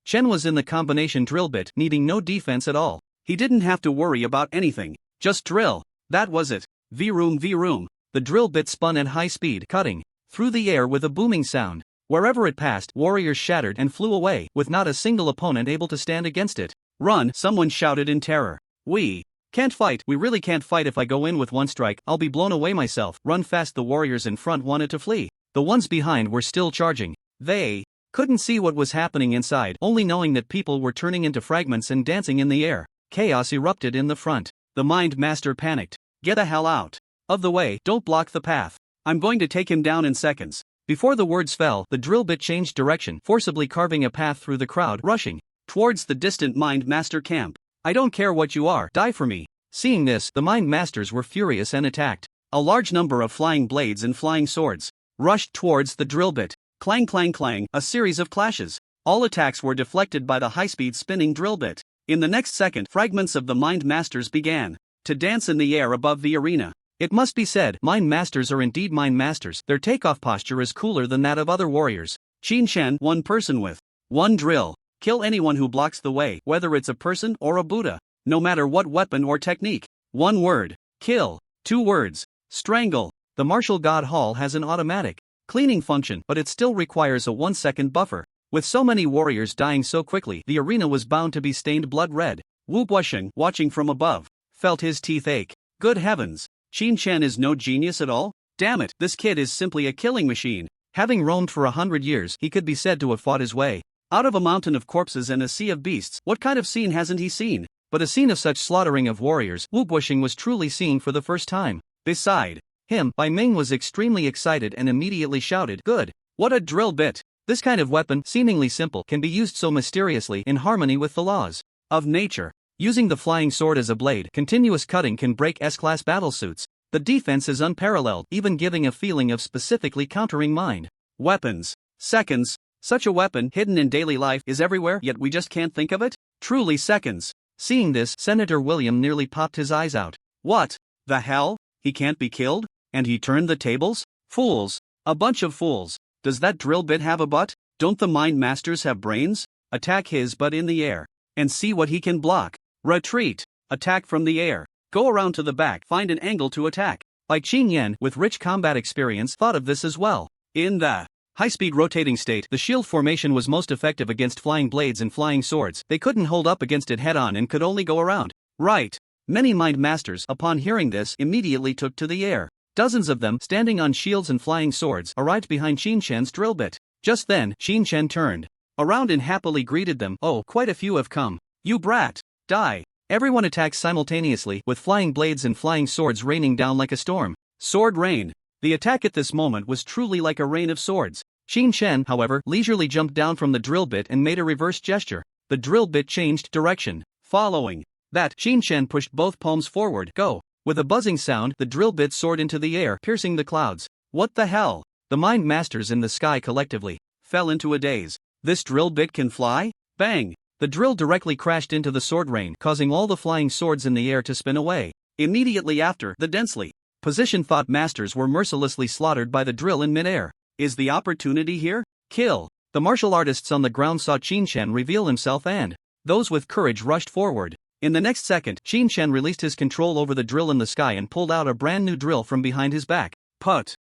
Shen was in the combination drill bit, needing no defense at all. He didn't have to worry about anything. Just drill. That was it. Vroom vroom. The drill bit spun at high speed, cutting through the air with a booming sound. Wherever it passed, warriors shattered and flew away, with not a single opponent able to stand against it. Run, someone shouted in terror. We can't fight. We really can't fight. If I go in with one strike, I'll be blown away myself. Run fast. The warriors in front wanted to flee. The ones behind were still charging. They couldn't see what was happening inside, only knowing that people were turning into fragments and dancing in the air. Chaos erupted in the front. The Mind Master panicked. Get the hell out of the way. Don't block the path. I'm going to take him down in seconds. Before the words fell, the drill bit changed direction, forcibly carving a path through the crowd, rushing towards the distant Mind Master camp. I don't care what you are, die for me. Seeing this, the Mind Masters were furious and attacked. A large number of flying blades and flying swords rushed towards the drill bit. Clang clang clang, a series of clashes. All attacks were deflected by the high-speed spinning drill bit. In the next second, fragments of the Mind Masters began to dance in the air above the arena. It must be said, Mind Masters are indeed Mind Masters. Their takeoff posture is cooler than that of other warriors. Qin Shen, one person with one drill. Kill anyone who blocks the way, whether it's a person or a Buddha. No matter what weapon or technique. 1 word. Kill. 2 words. Strangle. The Martial God Hall has an automatic cleaning function, but it still requires a 1-second buffer. With so many warriors dying so quickly, the arena was bound to be stained blood red. Wu Buosheng, watching from above, felt his teeth ache. Good heavens, Qin Shen is no genius at all? Damn it, this kid is simply a killing machine. Having roamed for 100 years, he could be said to have fought his way out of a mountain of corpses and a sea of beasts. What kind of scene hasn't he seen? But a scene of such slaughtering of warriors, Wu Buosheng was truly seeing for the first time. Beside him, Bai Ming was extremely excited and immediately shouted, "Good! What a drill bit! This kind of weapon, seemingly simple, can be used so mysteriously in harmony with the laws of nature. Using the flying sword as a blade, continuous cutting can break S-class battlesuits. The defense is unparalleled, even giving a feeling of specifically countering mind weapons. Seconds. Such a weapon, hidden in daily life, is everywhere, yet we just can't think of it? Truly seconds." Seeing this, Senator William nearly popped his eyes out. What the hell? He can't be killed? And he turned the tables? Fools. A bunch of fools. Does that drill bit have a butt? Don't the Mind Masters have brains? Attack his butt in the air. and see what he can block. Retreat. Attack from the air. Go around to the back, find an angle to attack. Bai Qingyan, with rich combat experience, thought of this as well. In the high-speed rotating state, the shield formation was most effective against flying blades and flying swords. They couldn't hold up against it head-on and could only go around. Right. Many mind masters, upon hearing this, immediately took to the air. Dozens of them, standing on shields and flying swords, arrived behind Qin Shen's drill bit. Just then, Qin Shen turned around and happily greeted them. Oh, quite a few have come. You brat. Die. Everyone attacks simultaneously, with flying blades and flying swords raining down like a storm. Sword rain. The attack at this moment was truly like a rain of swords. Qin Shen, however, leisurely jumped down from the drill bit and made a reverse gesture. The drill bit changed direction. Following that, Qin Shen pushed both palms forward. Go. With a buzzing sound, the drill bit soared into the air, piercing the clouds. What the hell? The mind masters in the sky collectively fell into a daze. This drill bit can fly? Bang! The drill directly crashed into the sword rain, causing all the flying swords in the air to spin away. Immediately after, the densely positioned thought masters were mercilessly slaughtered by the drill in midair. Is the opportunity here? Kill! The martial artists on the ground saw Qin Shen reveal himself and those with courage rushed forward. In the next second, Qin Shen released his control over the drill in the sky and pulled out a brand new drill from behind his back. Put.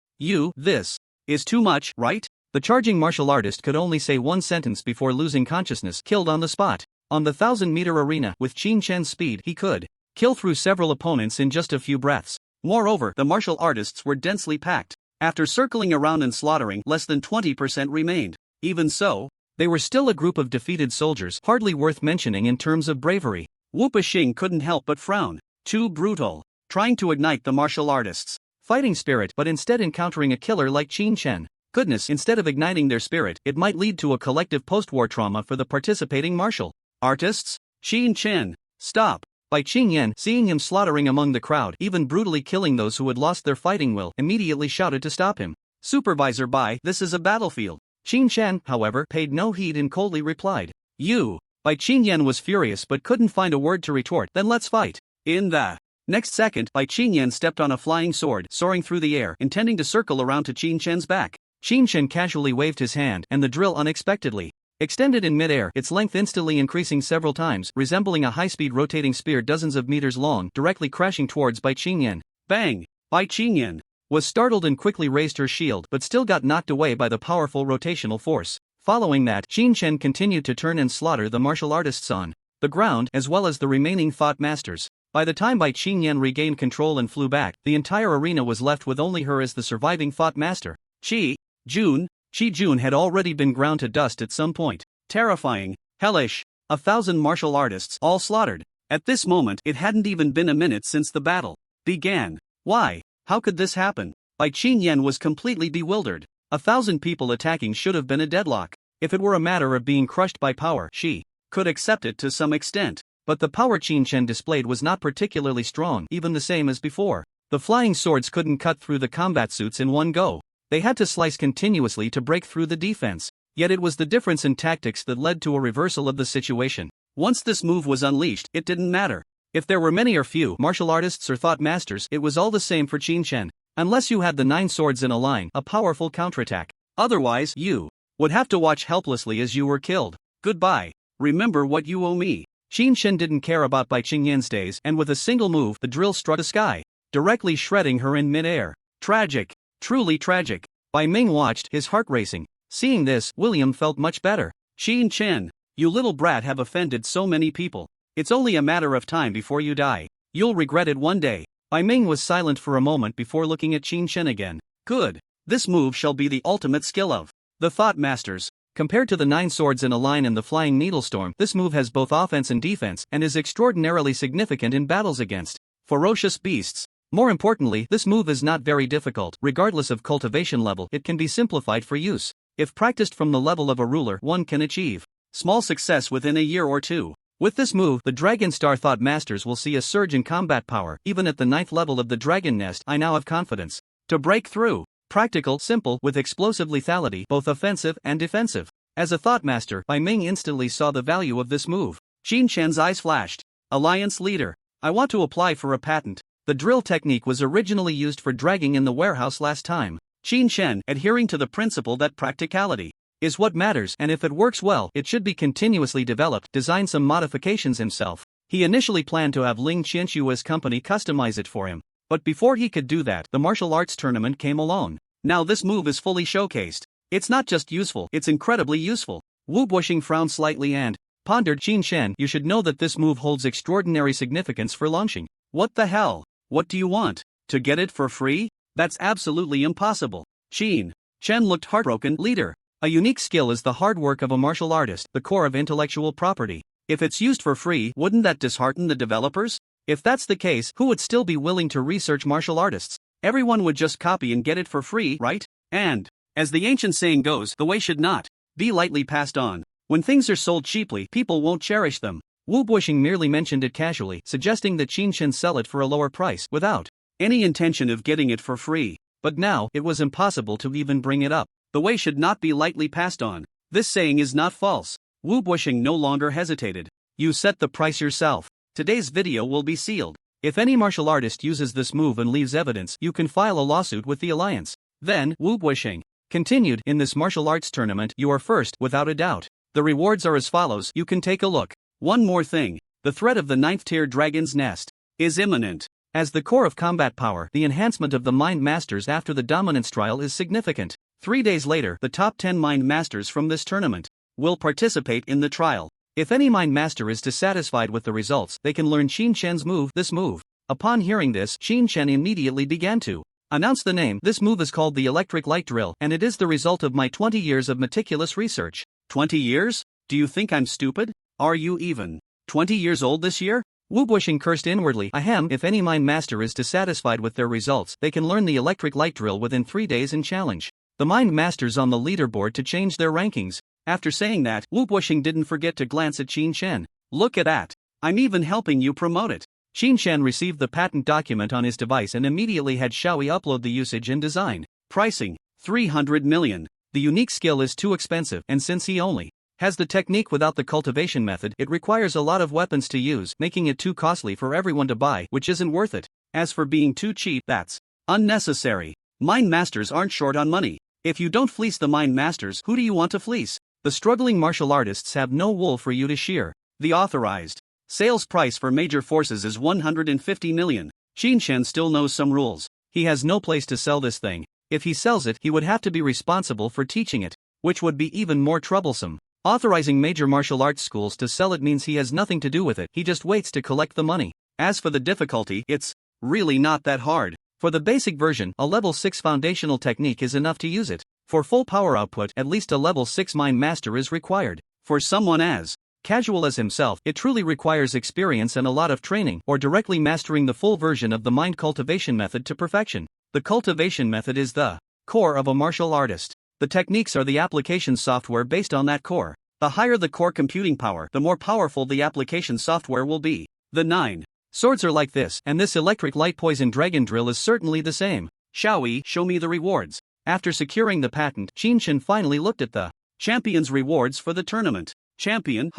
This is too much, right? The charging martial artist could only say one sentence before losing consciousness, killed on the spot. On the 1,000-meter arena, with Qin Shen's speed, he could kill through several opponents in just a few breaths. Moreover, the martial artists were densely packed. After circling around and slaughtering, less than 20% remained. Even so, they were still a group of defeated soldiers, hardly worth mentioning in terms of bravery. Wu Peixing couldn't help but frown. Too brutal. Trying to ignite the martial artists' fighting spirit, but instead encountering a killer like Qin Shen. Goodness, instead of igniting their spirit, it might lead to a collective post-war trauma for the participating martial artists. Qin Shen, stop! Bai Qingyan, seeing him slaughtering among the crowd, even brutally killing those who had lost their fighting will, immediately shouted to stop him. Supervisor Bai, this is a battlefield. Qin Shen, however, paid no heed and coldly replied. Bai Qingyan was furious but couldn't find a word to retort. Then let's fight. In the next second, Bai Qingyan stepped on a flying sword, soaring through the air, intending to circle around to Qin Shen's back. Qin Shen casually waved his hand, and the drill unexpectedly extended in midair, its length instantly increasing several times, resembling a high-speed rotating spear dozens of meters long, directly crashing towards Bai Qingyan. Bang! Bai Qingyan was startled and quickly raised her shield, but still got knocked away by the powerful rotational force. Following that, Qin Shen continued to turn and slaughter the martial artists on the ground, as well as the remaining thought masters. By the time Bai Qingyan regained control and flew back, the entire arena was left with only her as the surviving thought master. Qi Jun had already been ground to dust at some point. Terrifying, hellish, 1,000 martial artists all slaughtered. At this moment, it hadn't even been a minute since the battle began. Why? How could this happen? Bai Qingyan was completely bewildered. 1,000 people attacking should have been a deadlock. If it were a matter of being crushed by power, she could accept it to some extent. But the power Qin Shen displayed was not particularly strong, even the same as before. The flying swords couldn't cut through the combat suits in one go. They had to slice continuously to break through the defense. Yet it was the difference in tactics that led to a reversal of the situation. Once this move was unleashed, it didn't matter. If there were many or few martial artists or thought masters, it was all the same for Qin Shen. Unless you had the 9 swords in a line, a powerful counterattack. Otherwise, you would have to watch helplessly as you were killed. Goodbye. Remember what you owe me. Qin Shen didn't care about Bai Qingyan's days, and with a single move, the drill struck the sky, directly shredding her in midair. Tragic. Truly tragic. Bai Ming watched, his heart racing. Seeing this, William felt much better. Qin Shen, you little brat, have offended so many people. It's only a matter of time before you die. You'll regret it one day. Bai Ming was silent for a moment before looking at Qin Shen again. Good. This move shall be the ultimate skill of the Thought Masters. Compared to the 9 swords in a line and the flying needlestorm, this move has both offense and defense, and is extraordinarily significant in battles against ferocious beasts. More importantly, this move is not very difficult. Regardless of cultivation level, it can be simplified for use. If practiced from the level of a ruler, one can achieve small success within a year or two. With this move, the Dragon Star Thought Masters will see a surge in combat power. Even at the 9th level of the Dragon Nest, I now have confidence to break through. Practical, simple, with explosive lethality, both offensive and defensive. As a Thought Master, Bai Ming instantly saw the value of this move. Qin Shen's eyes flashed. Alliance Leader. I want to apply for a patent. The drill technique was originally used for dragging in the warehouse last time. Qin Shen, adhering to the principle that practicality is what matters, and if it works well, it should be continuously developed. Design some modifications himself. He initially planned to have Ling Qianxua's company customize it for him. But before he could do that, the martial arts tournament came along. Now this move is fully showcased. It's not just useful, it's incredibly useful. Wu Buxing frowned slightly and pondered. Qin Shen, you should know that this move holds extraordinary significance for launching. What the hell? What do you want? To get it for free? That's absolutely impossible. Qin Shen looked heartbroken. Leader, a unique skill is the hard work of a martial artist, the core of intellectual property. If it's used for free, wouldn't that dishearten the developers? If that's the case, who would still be willing to research martial artists? Everyone would just copy and get it for free, right? And, as the ancient saying goes, the way should not be lightly passed on. When things are sold cheaply, people won't cherish them. Wu Buxing merely mentioned it casually, suggesting that Qin Shen sell it for a lower price, without any intention of getting it for free. But now, it was impossible to even bring it up. The way should not be lightly passed on. This saying is not false. Wu Buxing no longer hesitated. You set the price yourself. Today's video will be sealed. If any martial artist uses this move and leaves evidence, you can file a lawsuit with the alliance. Then, Wu Buxing continued, in this martial arts tournament, you are first, without a doubt. The rewards are as follows, you can take a look. One more thing. The threat of the 9th tier dragon's nest is imminent. As the core of combat power, the enhancement of the mind masters after the dominance trial is significant. 3 days later, the top 10 mind masters from this tournament will participate in the trial. If any mind master is dissatisfied with the results, they can learn Qin Shen's move, this move. Upon hearing this, Qin Shen immediately began to announce the name. This move is called the electric light drill, and it is the result of my 20 years of meticulous research. 20 years? Do you think I'm stupid? Are you even 20 years old this year? Wu Buxing cursed inwardly. Ahem, if any mind master is dissatisfied with their results, they can learn the electric light drill within 3 days and challenge the mind masters on the leaderboard to change their rankings. After saying that, Wu Buxing didn't forget to glance at Qin Shen. Look at that. I'm even helping you promote it. Qin Shen received the patent document on his device and immediately had Xiaoyi upload the usage and design. Pricing, 300 million. The unique skill is too expensive, and since he only has the technique without the cultivation method, it requires a lot of weapons to use, making it too costly for everyone to buy, which isn't worth it. As for being too cheap, that's unnecessary. Mind masters aren't short on money. If you don't fleece the mind masters, who do you want to fleece? The struggling martial artists have no wool for you to shear. The authorized sales price for major forces is 150 million. Qin Shen still knows some rules. He has no place to sell this thing. If he sells it, he would have to be responsible for teaching it, which would be even more troublesome. Authorizing major martial arts schools to sell it means he has nothing to do with it. He just waits to collect the money. As for the difficulty, it's really not that hard. For the basic version, a level 6 foundational technique is enough to use it. For full power output, at least a level 6 mind master is required. For someone as casual as himself, it truly requires experience and a lot of training, or directly mastering the full version of the mind cultivation method to perfection. The cultivation method is the core of a martial artist. The techniques are the application software based on that core. The higher the core computing power, the more powerful the application software will be. The 9 swords are like this, and this electric light poison dragon drill is certainly the same. Xiaoyi, show me the rewards. After securing the patent, Qin Shen finally looked at the champion's rewards for the tournament. Champion,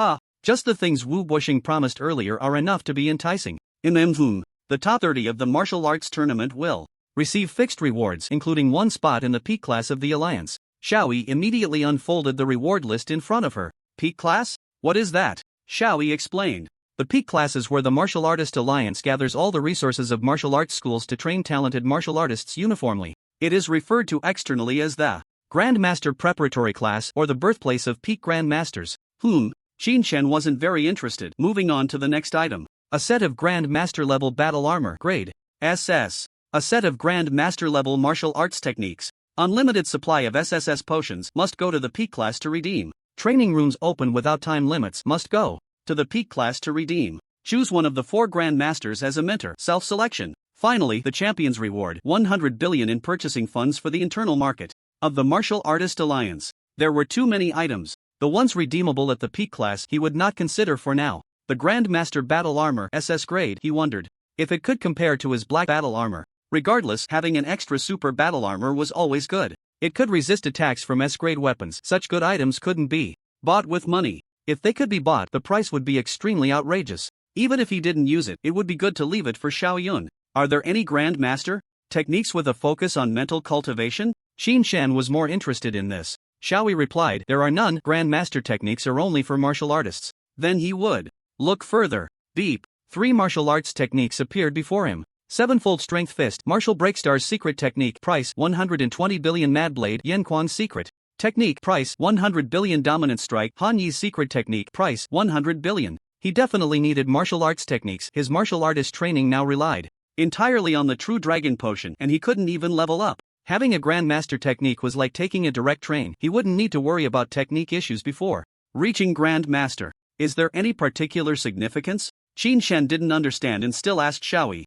just the things Wu Buxing promised earlier are enough to be enticing. The top 30 of the martial arts tournament will receive fixed rewards, including one spot in the peak class of the alliance. Xiaoyi immediately unfolded the reward list in front of her. Peak class? What is that? Xiaoyi explained. The peak class is where the Martial Artist Alliance gathers all the resources of martial arts schools to train talented martial artists uniformly. It is referred to externally as the Grandmaster Preparatory Class or the birthplace of peak Grandmasters. Qin Shen wasn't very interested. Moving on to the next item. A set of Grandmaster level battle armor, grade SS. A set of Grandmaster level martial arts techniques. Unlimited supply of SSS potions must go to the peak class to redeem. Training rooms open without time limits must go to the peak class to redeem. Choose one of the 4 Grandmasters as a mentor. Self-selection. Finally, the champion's reward, 100 billion in purchasing funds for the internal market of the Martial Artist Alliance. There were too many items. The ones redeemable at the peak class he would not consider for now. The Grandmaster Battle Armor SS grade, he wondered if it could compare to his black battle armor. Regardless, having an extra super battle armor was always good. It could resist attacks from S-grade weapons. Such good items couldn't be bought with money. If they could be bought, the price would be extremely outrageous. Even if he didn't use it, it would be good to leave it for Xiao Yun. Are there any Grandmaster techniques with a focus on mental cultivation? Qin Shen was more interested in this. Xiaoyi replied, there are none. Grandmaster techniques are only for martial artists. Then he would look further. Beep. 3 martial arts techniques appeared before him. Sevenfold Strength Fist, Martial Breakstar's secret technique, price 120 billion. Mad Blade, Yen Quan's secret technique, price 100 billion. Dominant Strike, Han Yi's secret technique, price 100 billion. He definitely needed martial arts techniques. His martial artist training now relied entirely on the True Dragon Potion, and he couldn't even level up. Having a Grandmaster technique was like taking a direct train. He wouldn't need to worry about technique issues before reaching Grandmaster. Is there any particular significance? Qin Shen didn't understand and still asked Xiaoyi.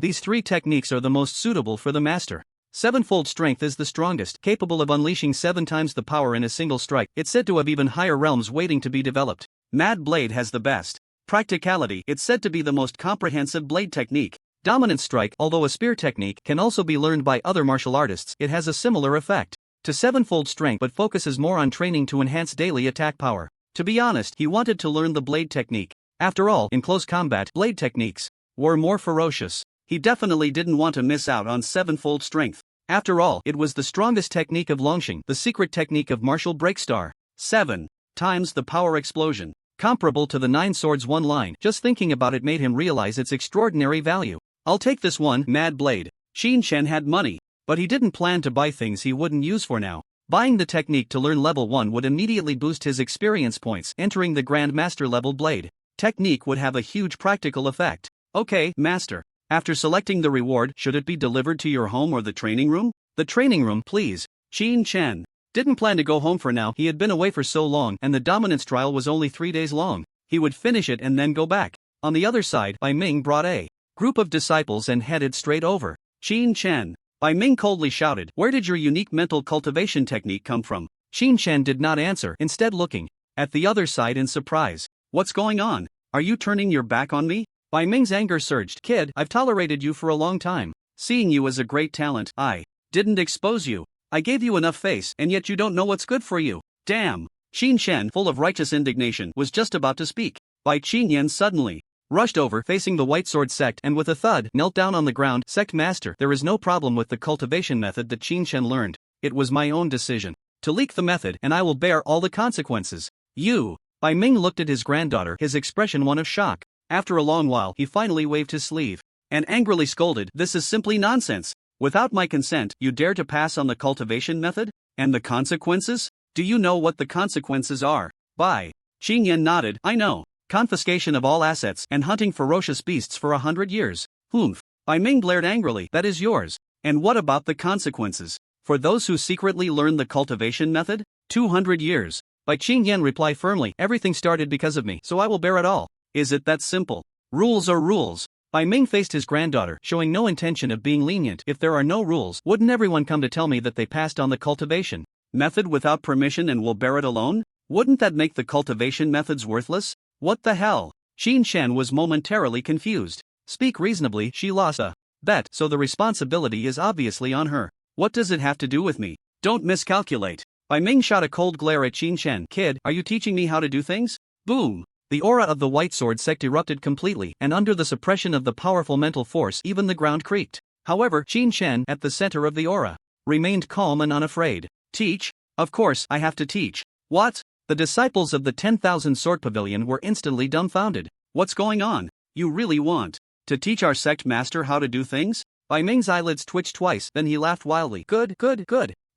These 3 techniques are the most suitable for the master. Sevenfold Strength is the strongest, capable of unleashing 7 times the power in a single strike. It's said to have even higher realms waiting to be developed. Mad Blade has the best practicality. It's said to be the most comprehensive blade technique. Dominant Strike, although a spear technique, can also be learned by other martial artists. It has a similar effect to Sevenfold Strength but focuses more on training to enhance daily attack power. To be honest, he wanted to learn the blade technique. After all, in close combat, blade techniques were more ferocious. He definitely didn't want to miss out on Sevenfold Strength. After all, it was the strongest technique of Longxing, the secret technique of Martial Breakstar. 7 times the power explosion. Comparable to the 9 swords one line. Just thinking about it made him realize its extraordinary value. I'll take this one, Mad Blade. Qin Shen had money, but he didn't plan to buy things he wouldn't use for now. Buying the technique to learn level 1 would immediately boost his experience points. Entering the Grandmaster level blade technique would have a huge practical effect. Okay, Master. After selecting the reward, should it be delivered to your home or the training room? The training room, please. Qin Shen didn't plan to go home for now. He had been away for so long and the dominance trial was only 3 days long. He would finish it and then go back. On the other side, Bai Ming brought a group of disciples and headed straight over. Qin Shen. Bai Ming coldly shouted, where did your unique mental cultivation technique come from? Qin Shen did not answer, instead looking at the other side in surprise. What's going on? Are you turning your back on me? Bai Ming's anger surged. Kid, I've tolerated you for a long time. Seeing you as a great talent, I didn't expose you. I gave you enough face, and yet you don't know what's good for you. Damn. Qin Shen, full of righteous indignation, was just about to speak. Bai Qinyan suddenly rushed over, facing the White Sword sect, and with a thud, knelt down on the ground. Sect Master, there is no problem with the cultivation method that Qin Shen learned. It was my own decision to leak the method, and I will bear all the consequences. You. Bai Ming looked at his granddaughter, his expression one of shock. After a long while, he finally waved his sleeve and angrily scolded, this is simply nonsense. Without my consent, you dare to pass on the cultivation method? And the consequences? Do you know what the consequences are? Bai Qinyan nodded, I know. Confiscation of all assets and hunting ferocious beasts for 100 years. Humph. Bai Ming blared angrily, that is yours. And what about the consequences? For those who secretly learn the cultivation method? 200 years. Bai Qinyan replied firmly, everything started because of me, so I will bear it all. Is it that simple? Rules are rules. Bai Ming faced his granddaughter, showing no intention of being lenient. If there are no rules, wouldn't everyone come to tell me that they passed on the cultivation method without permission and will bear it alone? Wouldn't that make the cultivation methods worthless? What the hell? Qin Shen was momentarily confused. Speak reasonably, she lost a bet, so the responsibility is obviously on her. What does it have to do with me? Don't miscalculate. Bai Ming shot a cold glare at Qin Shen. Kid, are you teaching me how to do things? Boom. The aura of the White Sword sect erupted completely, and under the suppression of the powerful mental force, even the ground creaked. However, Qin Shen, at the center of the aura, remained calm and unafraid. Teach? Of course, I have to teach. What? The disciples of the 10,000 Sword Pavilion were instantly dumbfounded. What's going on? You really want to teach our sect master how to do things? Bai Ming's eyelids twitched twice, then he laughed wildly. Good.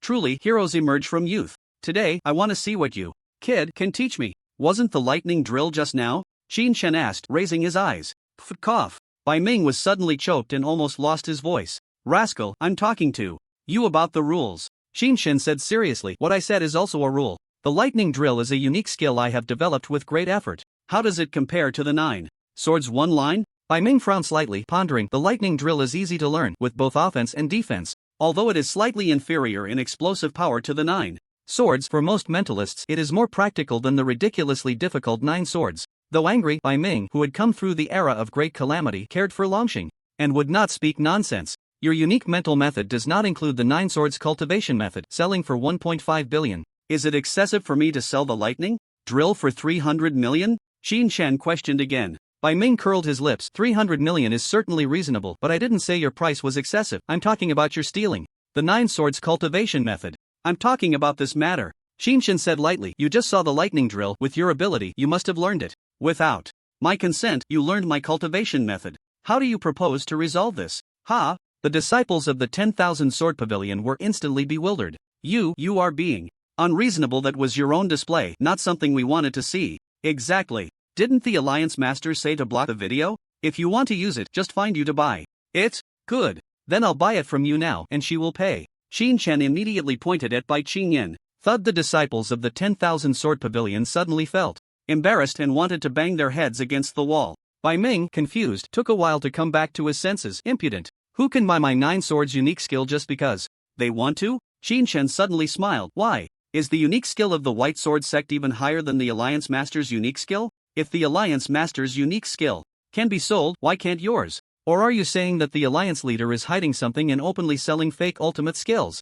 Truly, heroes emerge from youth. Today, I want to see what you, kid, can teach me. Wasn't the lightning drill just now? Qin Shen asked, raising his eyes. Cough. Bai Ming was suddenly choked and almost lost his voice. Rascal, I'm talking to you about the rules. Qin Shen said seriously, what I said is also a rule. The lightning drill is a unique skill I have developed with great effort. How does it compare to the 9 swords one line? Bai Ming frowned slightly, pondering. The lightning drill is easy to learn, with both offense and defense, although it is slightly inferior in explosive power to the 9 swords. For most mentalists, it is more practical than the ridiculously difficult 9 swords. Though angry, Bai Ming, who had come through the era of great calamity, cared for Longxing and would not speak nonsense. Your unique mental method does not include the 9 swords cultivation method, selling for 1.5 billion. Is it excessive for me to sell the lightning drill for 300 million? Qin Shen questioned again. Bai Ming curled his lips. 300 million is certainly reasonable, but I didn't say your price was excessive. I'm talking about your stealing the 9 swords cultivation method. I'm talking about this matter. Shinshin said lightly. You just saw the lightning drill. With your ability, you must have learned it. Without my consent, you learned my cultivation method. How do you propose to resolve this? Ha! The disciples of the 10,000 Sword Pavilion were instantly bewildered. You are being unreasonable. That was your own display, not something we wanted to see. Exactly. Didn't the Alliance Master say to block the video? If you want to use it, just find you to buy it. Good. Then I'll buy it from you now, and she will pay. Shinshin immediately pointed at Bai Qingyan. Thud. The disciples of the 10,000 Sword Pavilion suddenly felt embarrassed and wanted to bang their heads against the wall. Bai Ming, confused, took a while to come back to his senses. Impudent. Who can buy my 9 swords unique skill just because they want to? Shinshin suddenly smiled. Why? Is the unique skill of the White Sword sect even higher than the Alliance Master's unique skill? If the Alliance Master's unique skill can be sold, why can't yours? Or are you saying that the Alliance leader is hiding something and openly selling fake ultimate skills?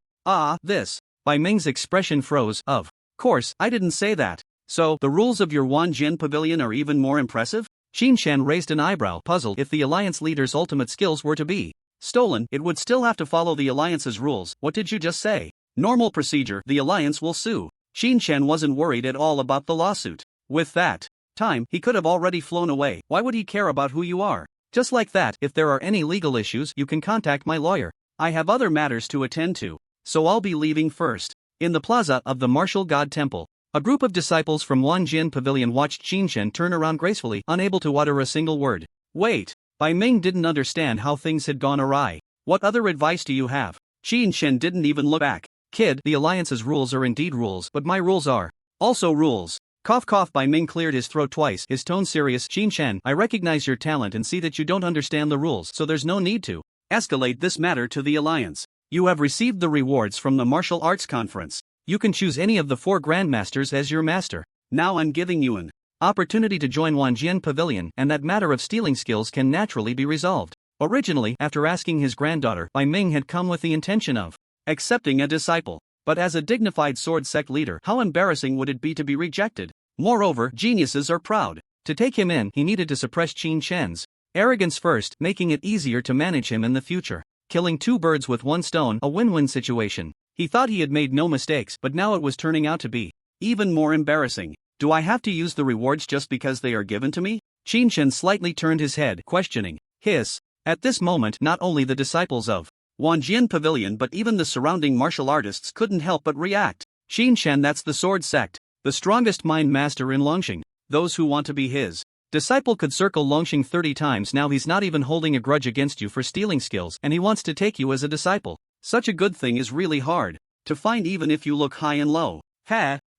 This. Bai Ming's expression froze. Of course, I didn't say that. So, the rules of your Wanjin Pavilion are even more impressive? Shinshin raised an eyebrow, puzzled. If the Alliance leader's ultimate skills were to be stolen, it would still have to follow the Alliance's rules. What did you just say? Normal procedure, the Alliance will sue. Shinshin wasn't worried at all about the lawsuit. With that time, he could have already flown away. Why would he care about who you are? Just like that, if there are any legal issues, you can contact my lawyer. I have other matters to attend to, so I'll be leaving first. In the plaza of the Martial God Temple, a group of disciples from Wanjin Pavilion watched Shinshin turn around gracefully, unable to utter a single word. Wait. Bai Ming didn't understand how things had gone awry. What other advice do you have? Shinshin didn't even look back. Kid, the Alliance's rules are indeed rules, but my rules are also rules. Cough cough. Bai Ming cleared his throat twice, his tone serious. Shinshin, I recognize your talent and see that you don't understand the rules, so there's no need to escalate this matter to the Alliance. You have received the rewards from the Martial Arts Conference. You can choose any of the 4 Grandmasters as your master. Now I'm giving you an opportunity to join Wanjin Pavilion, and that matter of stealing skills can naturally be resolved. Originally, after asking his granddaughter, Bai Ming had come with the intention of accepting a disciple. But as a dignified sword sect leader, how embarrassing would it be to be rejected? Moreover, geniuses are proud. To take him in, he needed to suppress Shinshin's arrogance first, making it easier to manage him in the future. Killing 2 birds with 1 stone, a win-win situation. He thought he had made no mistakes, but now it was turning out to be even more embarrassing. Do I have to use the rewards just because they are given to me? Shinshin slightly turned his head, questioning. Hiss. At this moment, not only the disciples of Wanjin Pavilion but even the surrounding martial artists couldn't help but react. Shinshin, that's the sword sect, the strongest mind master in Longxing. Those who want to be his disciple could circle Longxing 30 times. Now he's not even holding a grudge against you for stealing skills, and he wants to take you as a disciple. Such a good thing is really hard to find even if you look high and low.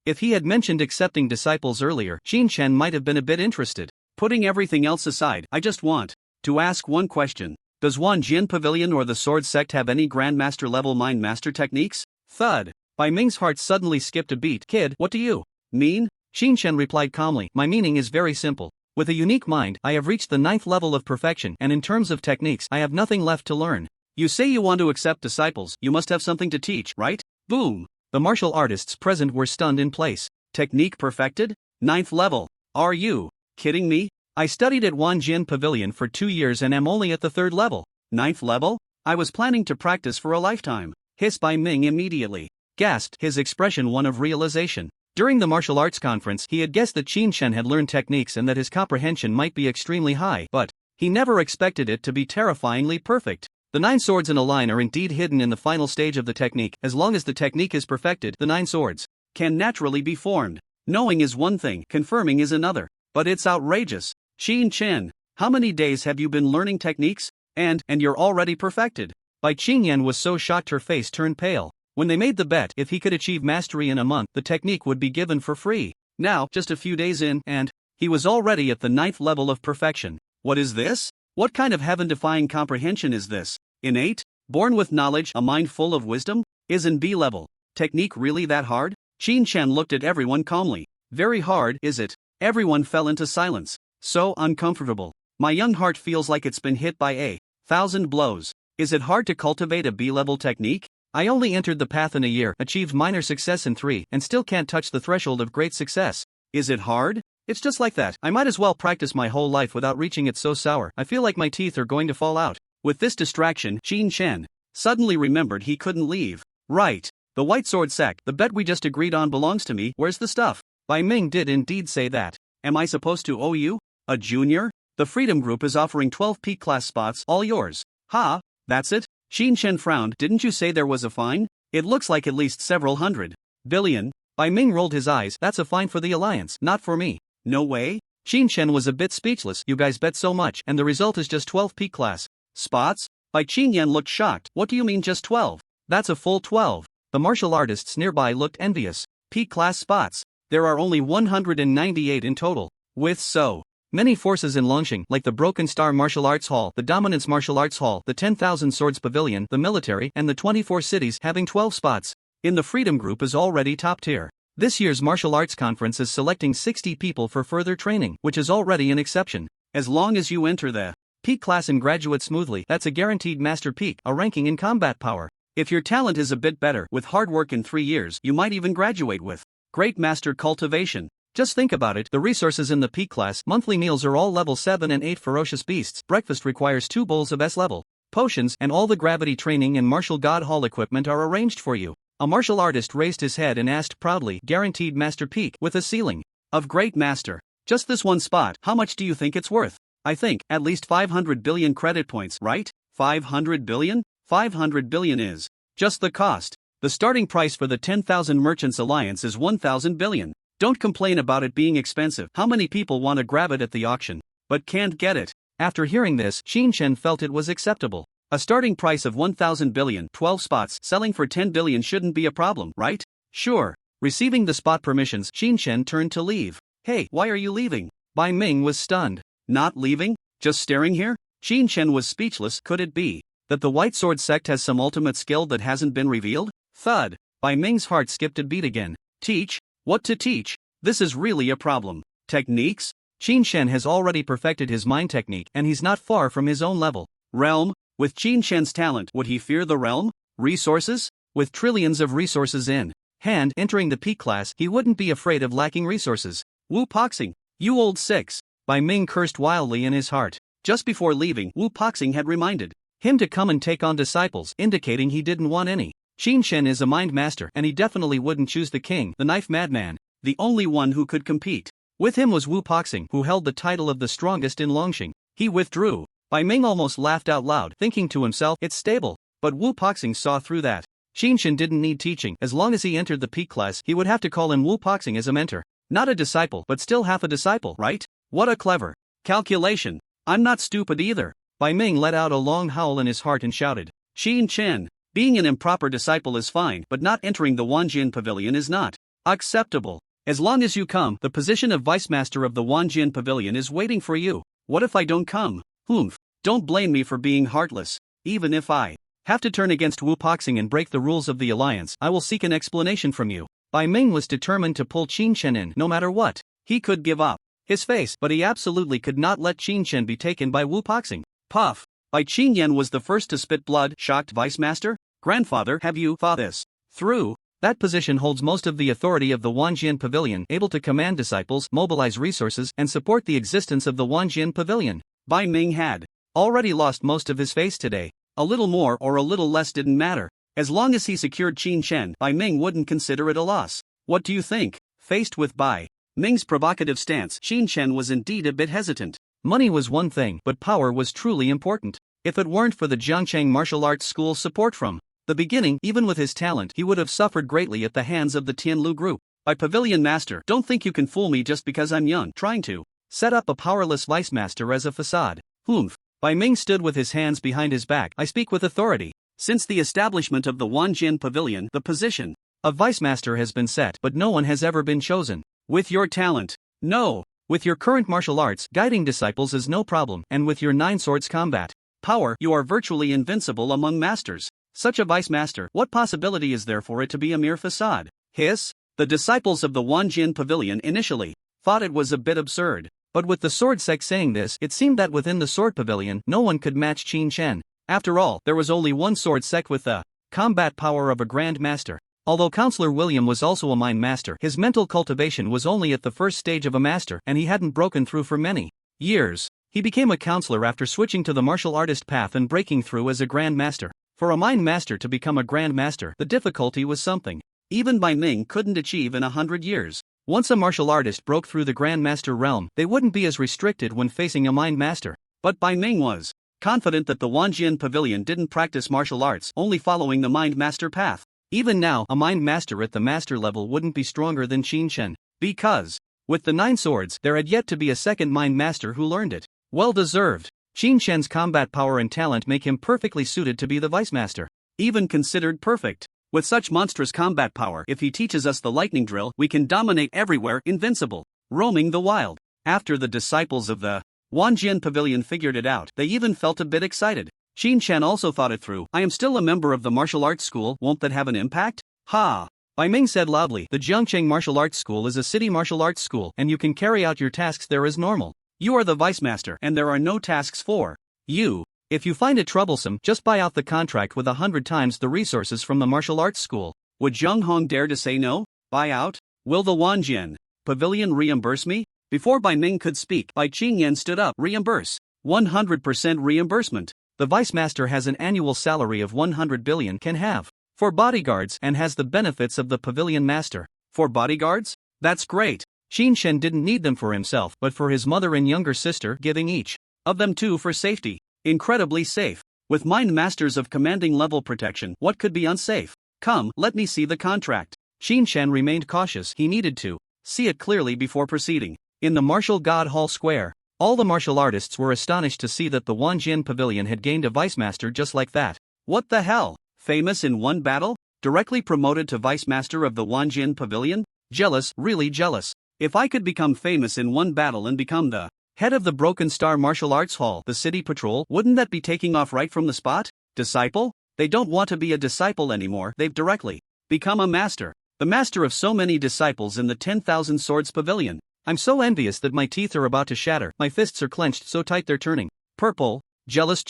If he had mentioned accepting disciples earlier, Shinshin might have been a bit interested. Putting everything else aside, I just want to ask one question. Does Wanjin Pavilion or the Sword Sect have any Grandmaster level Mind Master techniques? Thud. Bai Ming's heart suddenly skipped a beat. Kid, what do you mean? Shinshin replied calmly. My meaning is very simple. With a unique mind, I have reached the 9th level of perfection, and in terms of techniques, I have nothing left to learn. You say you want to accept disciples, you must have something to teach, right? Boom. The martial artists present were stunned in place. Technique perfected? 9th level. Are you kidding me? I studied at Wanjin Pavilion for 2 years and am only at the 3rd level. 9th level? I was planning to practice for a lifetime. Hiss. Bai Ming immediately gasped, his expression one of realization. During the martial arts conference, he had guessed that Shinshin had learned techniques and that his comprehension might be extremely high, but he never expected it to be terrifyingly perfect. The 9 swords in a line are indeed hidden in the final stage of the technique. As long as the technique is perfected, the 9 swords can naturally be formed. Knowing is one thing, confirming is another. But it's outrageous. Shinshin, how many days have you been learning techniques? And you're already perfected. Bai Qingyan was so shocked her face turned pale. When they made the bet, if he could achieve mastery in a month, the technique would be given for free. Now, just a few days in, and he was already at the 9th level of perfection. What is this? What kind of heaven-defying comprehension is this? Innate? Born with knowledge, a mind full of wisdom? Is in B level. Technique really that hard? Shinshin looked at everyone calmly. Very hard, is it? Everyone fell into silence. So uncomfortable. My young heart feels like it's been hit by 1,000 blows. Is it hard to cultivate a B-level technique? I only entered the path in a year, achieved minor success in 3, and still can't touch the threshold of great success. Is it hard? It's just like that. I might as well practice my whole life without reaching it. So sour. I feel like my teeth are going to fall out. With this distraction, Shinshin suddenly remembered he couldn't leave. Right. The white sword sect, the bet we just agreed on belongs to me, where's the stuff? Bai Ming did indeed say that. Am I supposed to owe you? A junior? The Freedom Group is offering 12 peak class spots, all yours. Ha, that's it? Xin Shen frowned. Didn't you say there was a fine? It looks like at least several hundred billion. Bai Ming rolled his eyes. That's a fine for the alliance, not for me. No way? Xin Shen was a bit speechless. You guys bet so much, and the result is just 12 peak class spots? Bai Qingyan looked shocked. What do you mean just 12? That's a full 12. The martial artists nearby looked envious. Peak class spots. There are only 198 in total. With so many forces in Longxing, like the Broken Star Martial Arts Hall, the Dominance Martial Arts Hall, the 10,000 Swords Pavilion, the military, and the 24 cities having 12 spots. In the Freedom Group is already top tier. This year's martial arts conference is selecting 60 people for further training, which is already an exception. As long as you enter the peak class and graduate smoothly, that's a guaranteed master peak, a ranking in combat power. If your talent is a bit better, with hard work in 3 years, you might even graduate with great master cultivation. Just think about it, the resources in the peak class, monthly meals are all level 7 and 8 ferocious beasts, breakfast requires 2 bowls of S level potions, and all the gravity training and martial god hall equipment are arranged for you. A martial artist raised his head and asked proudly, guaranteed master peak, with a ceiling of great master. Just this one spot, how much do you think it's worth? I think, at least 500 billion credit points, right? 500 billion? 500 billion is just the cost. The starting price for the 10,000 Merchants Alliance is 1,000 billion. Don't complain about it being expensive. How many people want to grab it at the auction, but can't get it? After hearing this, Xin Shen felt it was acceptable. A starting price of 1,000 billion, 12 spots, selling for 10 billion shouldn't be a problem, right? Sure. Receiving the spot permissions, Xin Shen turned to leave. Hey, why are you leaving? Bai Ming was stunned. Not leaving? Just staring here? Xin Shen was speechless. Could it be that the White Sword sect has some ultimate skill that hasn't been revealed? Thud. Bai Ming's heart skipped a beat again. Teach? What to teach? This is really a problem. Techniques? Xin Shen has already perfected his mind technique and he's not far from his own level. Realm? With Xin Shen's talent, would he fear the realm? Resources? With trillions of resources in hand entering the peak class, he wouldn't be afraid of lacking resources. Wu Poxing, you old six. Bai Ming cursed wildly in his heart. Just before leaving, Wu Poxing had reminded him to come and take on disciples, indicating he didn't want any. Xin Shen is a mind master and he definitely wouldn't choose the king, the knife madman. The only one who could compete with him was Wu Poxing, who held the title of the strongest in Longxing. He withdrew. Bai Ming almost laughed out loud, thinking to himself, it's stable. But Wu Poxing saw through that. Xin Shen didn't need teaching. As long as he entered the peak class, he would have to call in Wu Poxing as a mentor. Not a disciple, but still half a disciple, right? What a clever calculation. I'm not stupid either. Bai Ming let out a long howl in his heart and shouted, Xin Shen, being an improper disciple is fine, but not entering the Wanjian Pavilion is not acceptable. As long as you come, the position of Vice Master of the Wanjian Pavilion is waiting for you. What if I don't come? Humph. Don't blame me for being heartless. Even if I have to turn against Wu Poxing and break the rules of the alliance, I will seek an explanation from you. Bai Ming was determined to pull Xin Shen in, no matter what. He could give up his face, but he absolutely could not let Xin Shen be taken by Wu Poxing. Puff. Bai Qingyan was the first to spit blood. Shocked Vice Master? Grandfather, have you thought this through? That position holds most of the authority of the Wanjian Pavilion, able to command disciples, mobilize resources, and support the existence of the Wanjian Pavilion. Bai Ming had already lost most of his face today. A little more or a little less didn't matter. As long as he secured Xin Shen, Bai Ming wouldn't consider it a loss. What do you think? Faced with Bai Ming's provocative stance, Xin Shen was indeed a bit hesitant. Money was one thing, but power was truly important. If it weren't for the Jiangcheng Martial Arts School's support from the beginning, even with his talent, he would have suffered greatly at the hands of the Tianlu group. By Pavilion Master, don't think you can fool me just because I'm young, trying to set up a powerless Vice Master as a facade. Humph. Bai Ming stood with his hands behind his back. I speak with authority. Since the establishment of the Wanjian Pavilion, the position of Vice Master has been set, but no one has ever been chosen. With your talent, no. With your current martial arts, guiding disciples is no problem, and with your 9 swords combat power, you are virtually invincible among masters. Such a Vice Master, what possibility is there for it to be a mere facade? Hiss? The disciples of the Wanjian Pavilion initially thought it was a bit absurd. But with the sword sect saying this, it seemed that within the sword pavilion, no one could match Xin Shen. After all, there was only one sword sect with the combat power of a Grand Master. Although Counselor William was also a mind master, his mental cultivation was only at the first stage of a master, and he hadn't broken through for many years. He became a counselor after switching to the martial artist path and breaking through as a Grand Master. For a mind master to become a grand master, the difficulty was something even Bai Ming couldn't achieve in 100 years. Once a martial artist broke through the Grand Master realm, they wouldn't be as restricted when facing a mind master. But Bai Ming was confident that the Wanjian Pavilion didn't practice martial arts, only following the mind master path. Even now, a mind master at the master level wouldn't be stronger than Qin Shen, because with the 9 swords, there had yet to be a second mind master who learned it. Well deserved. Qin Shen's combat power and talent make him perfectly suited to be the vice master. Even considered perfect. With such monstrous combat power, if he teaches us the lightning drill, we can dominate everywhere, invincible, roaming the wild. After the disciples of the Wanjian Pavilion figured it out, they even felt a bit excited. Qin Shen also thought it through. I am still a member of the martial arts school, won't that have an impact? Ha! Bai Ming said loudly, the Jiangcheng Martial Arts School is a city martial arts school, and you can carry out your tasks there as normal. You are the vice master, and there are no tasks for you. If you find it troublesome, just buy out the contract with 100 times the resources from the martial arts school. Would Zheng Hong dare to say no? Buy out? Will the Wanjian Pavilion reimburse me? Before Bai Ming could speak, Bai Qingyan stood up. Reimburse. 100% reimbursement. The vice master has an annual salary of 100 billion can have for bodyguards and has the benefits of the pavilion master. For bodyguards? That's great. Qin Shen didn't need them for himself, but for his mother and younger sister, giving each of them 2 for safety. Incredibly safe. With mind masters of commanding level protection, what could be unsafe? Come, let me see the contract. Qin Shen remained cautious. He needed to see it clearly before proceeding. In the Martial God Hall Square, all the martial artists were astonished to see that the Wanjian Pavilion had gained a vice master just like that. What the hell? Famous in one battle? Directly promoted to vice master of the Wanjian Pavilion? Jealous, really jealous. If I could become famous in one battle and become the head of the Broken Star Martial Arts Hall, the city patrol, wouldn't that be taking off right from the spot? Disciple? They don't want to be a disciple anymore, they've directly become a master. The master of so many disciples in the 10,000 Swords Pavilion. I'm so envious that my teeth are about to shatter, my fists are clenched so tight they're turning purple. Jealous.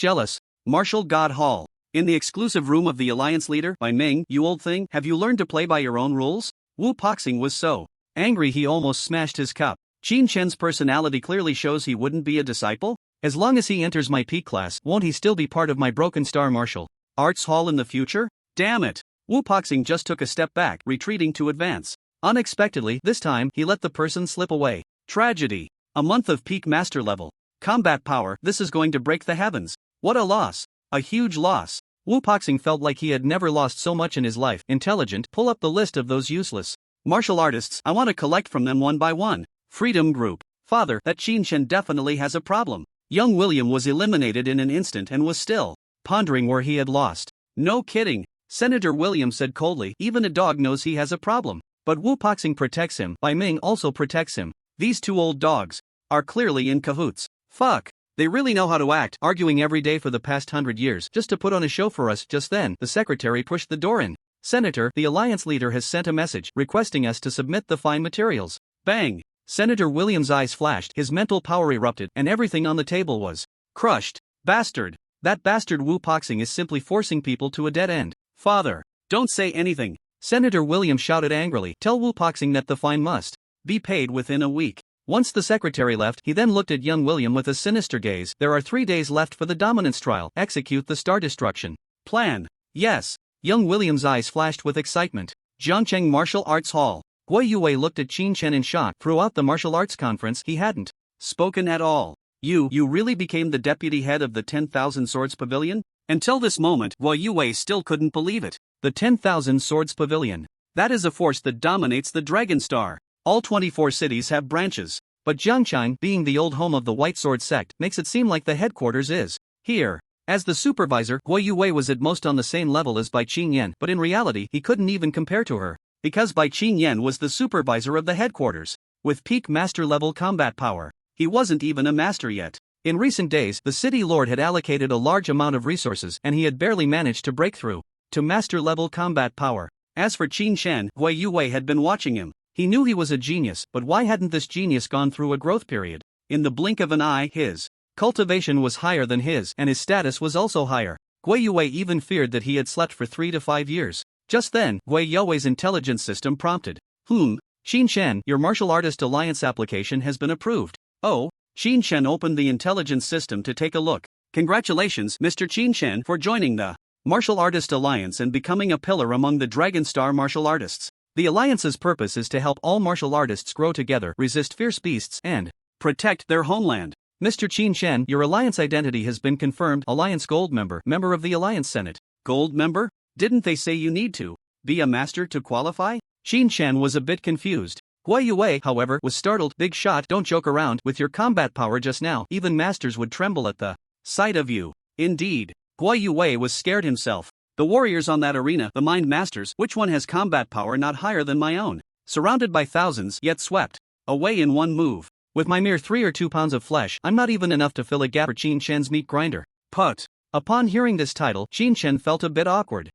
Martial God Hall. In the exclusive room of the Alliance leader, Bai Ming, you old thing, have you learned to play by your own rules? Wu Poxing was so angry he almost smashed his cup. Qin Shen's personality clearly shows he wouldn't be a disciple. As long as he enters my peak class, won't he still be part of my Broken Star Martial Arts Hall in the future? Damn it! Wu Poxing just took a step back, retreating to advance. Unexpectedly, this time, he let the person slip away. Tragedy. A month of peak master level combat power, this is going to break the heavens. What a loss. A huge loss. Wu Poxing felt like he had never lost so much in his life. Intelligent, pull up the list of those useless martial artists. I want to collect from them one by one. Freedom Group. Father, that Qin Shen definitely has a problem. Young William was eliminated in an instant and was still pondering where he had lost. No kidding. Senator William said coldly, even a dog knows he has a problem. But Wu Poxing protects him, Bai Ming also protects him. These 2 old dogs are clearly in cahoots. Fuck. They really know how to act, arguing every day for the past 100 years, just to put on a show for us. Just then, the secretary pushed the door in. Senator, the Alliance leader has sent a message, requesting us to submit the fine materials. Bang! Senator William's eyes flashed, his mental power erupted, and everything on the table was crushed. Bastard! That bastard Wu Poxing is simply forcing people to a dead end. Father, don't say anything. Senator William shouted angrily, tell Wu Poxing that the fine must be paid within a week. Once the secretary left, he then looked at young William with a sinister gaze. There are 3 days left for the dominance trial. Execute the star destruction plan. Yes. Young William's eyes flashed with excitement. Jiangcheng Martial Arts Hall. Guo Yue looked at Qin Shen in shock. Throughout the martial arts conference, he hadn't spoken at all. You really became the deputy head of the 10,000 Swords Pavilion? Until this moment, Guo Yue still couldn't believe it. The 10,000 Swords Pavilion. That is a force that dominates the Dragon Star. All 24 cities have branches. But Jiangcheng, being the old home of the White Sword sect, makes it seem like the headquarters is here. As the supervisor, Guo Yue was at most on the same level as Bai Qingyan, but in reality, he couldn't even compare to her. Because Bai Qingyan was the supervisor of the headquarters. With peak master-level combat power. He wasn't even a master yet. In recent days, the city lord had allocated a large amount of resources and he had barely managed to break through to master-level combat power. As for Qin Shen, Guo Yue had been watching him. He knew he was a genius, but why hadn't this genius gone through a growth period? In the blink of an eye, his cultivation was higher than his, and his status was also higher. Guo Yue even feared that he had slept for 3 to 5 years. Just then, Guo Yue's intelligence system prompted. Qin Shen, your martial artist alliance application has been approved. Oh, Qin Shen opened the intelligence system to take a look. Congratulations, Mr. Qin Shen, for joining the Martial Artist Alliance and becoming a pillar among the Dragon Star martial artists. The alliance's purpose is to help all martial artists grow together, resist fierce beasts, and protect their homeland. Mr. Qin Shen, your alliance identity has been confirmed. Alliance Gold member, member of the Alliance Senate. Gold member? Didn't they say you need to be a master to qualify? Qin Shen was a bit confused. Guo Yue, however, was startled. Big shot, don't joke around with your combat power just now. Even masters would tremble at the sight of you. Indeed. Guo Yue was scared himself. The warriors on that arena, the mind masters, which one has combat power not higher than my own? Surrounded by thousands, yet swept away in one move. With my mere 3 or 2 pounds of flesh, I'm not even enough to fill a gap for Qin Shen's meat grinder. Put. Upon hearing this title, Qin Shen felt a bit awkward.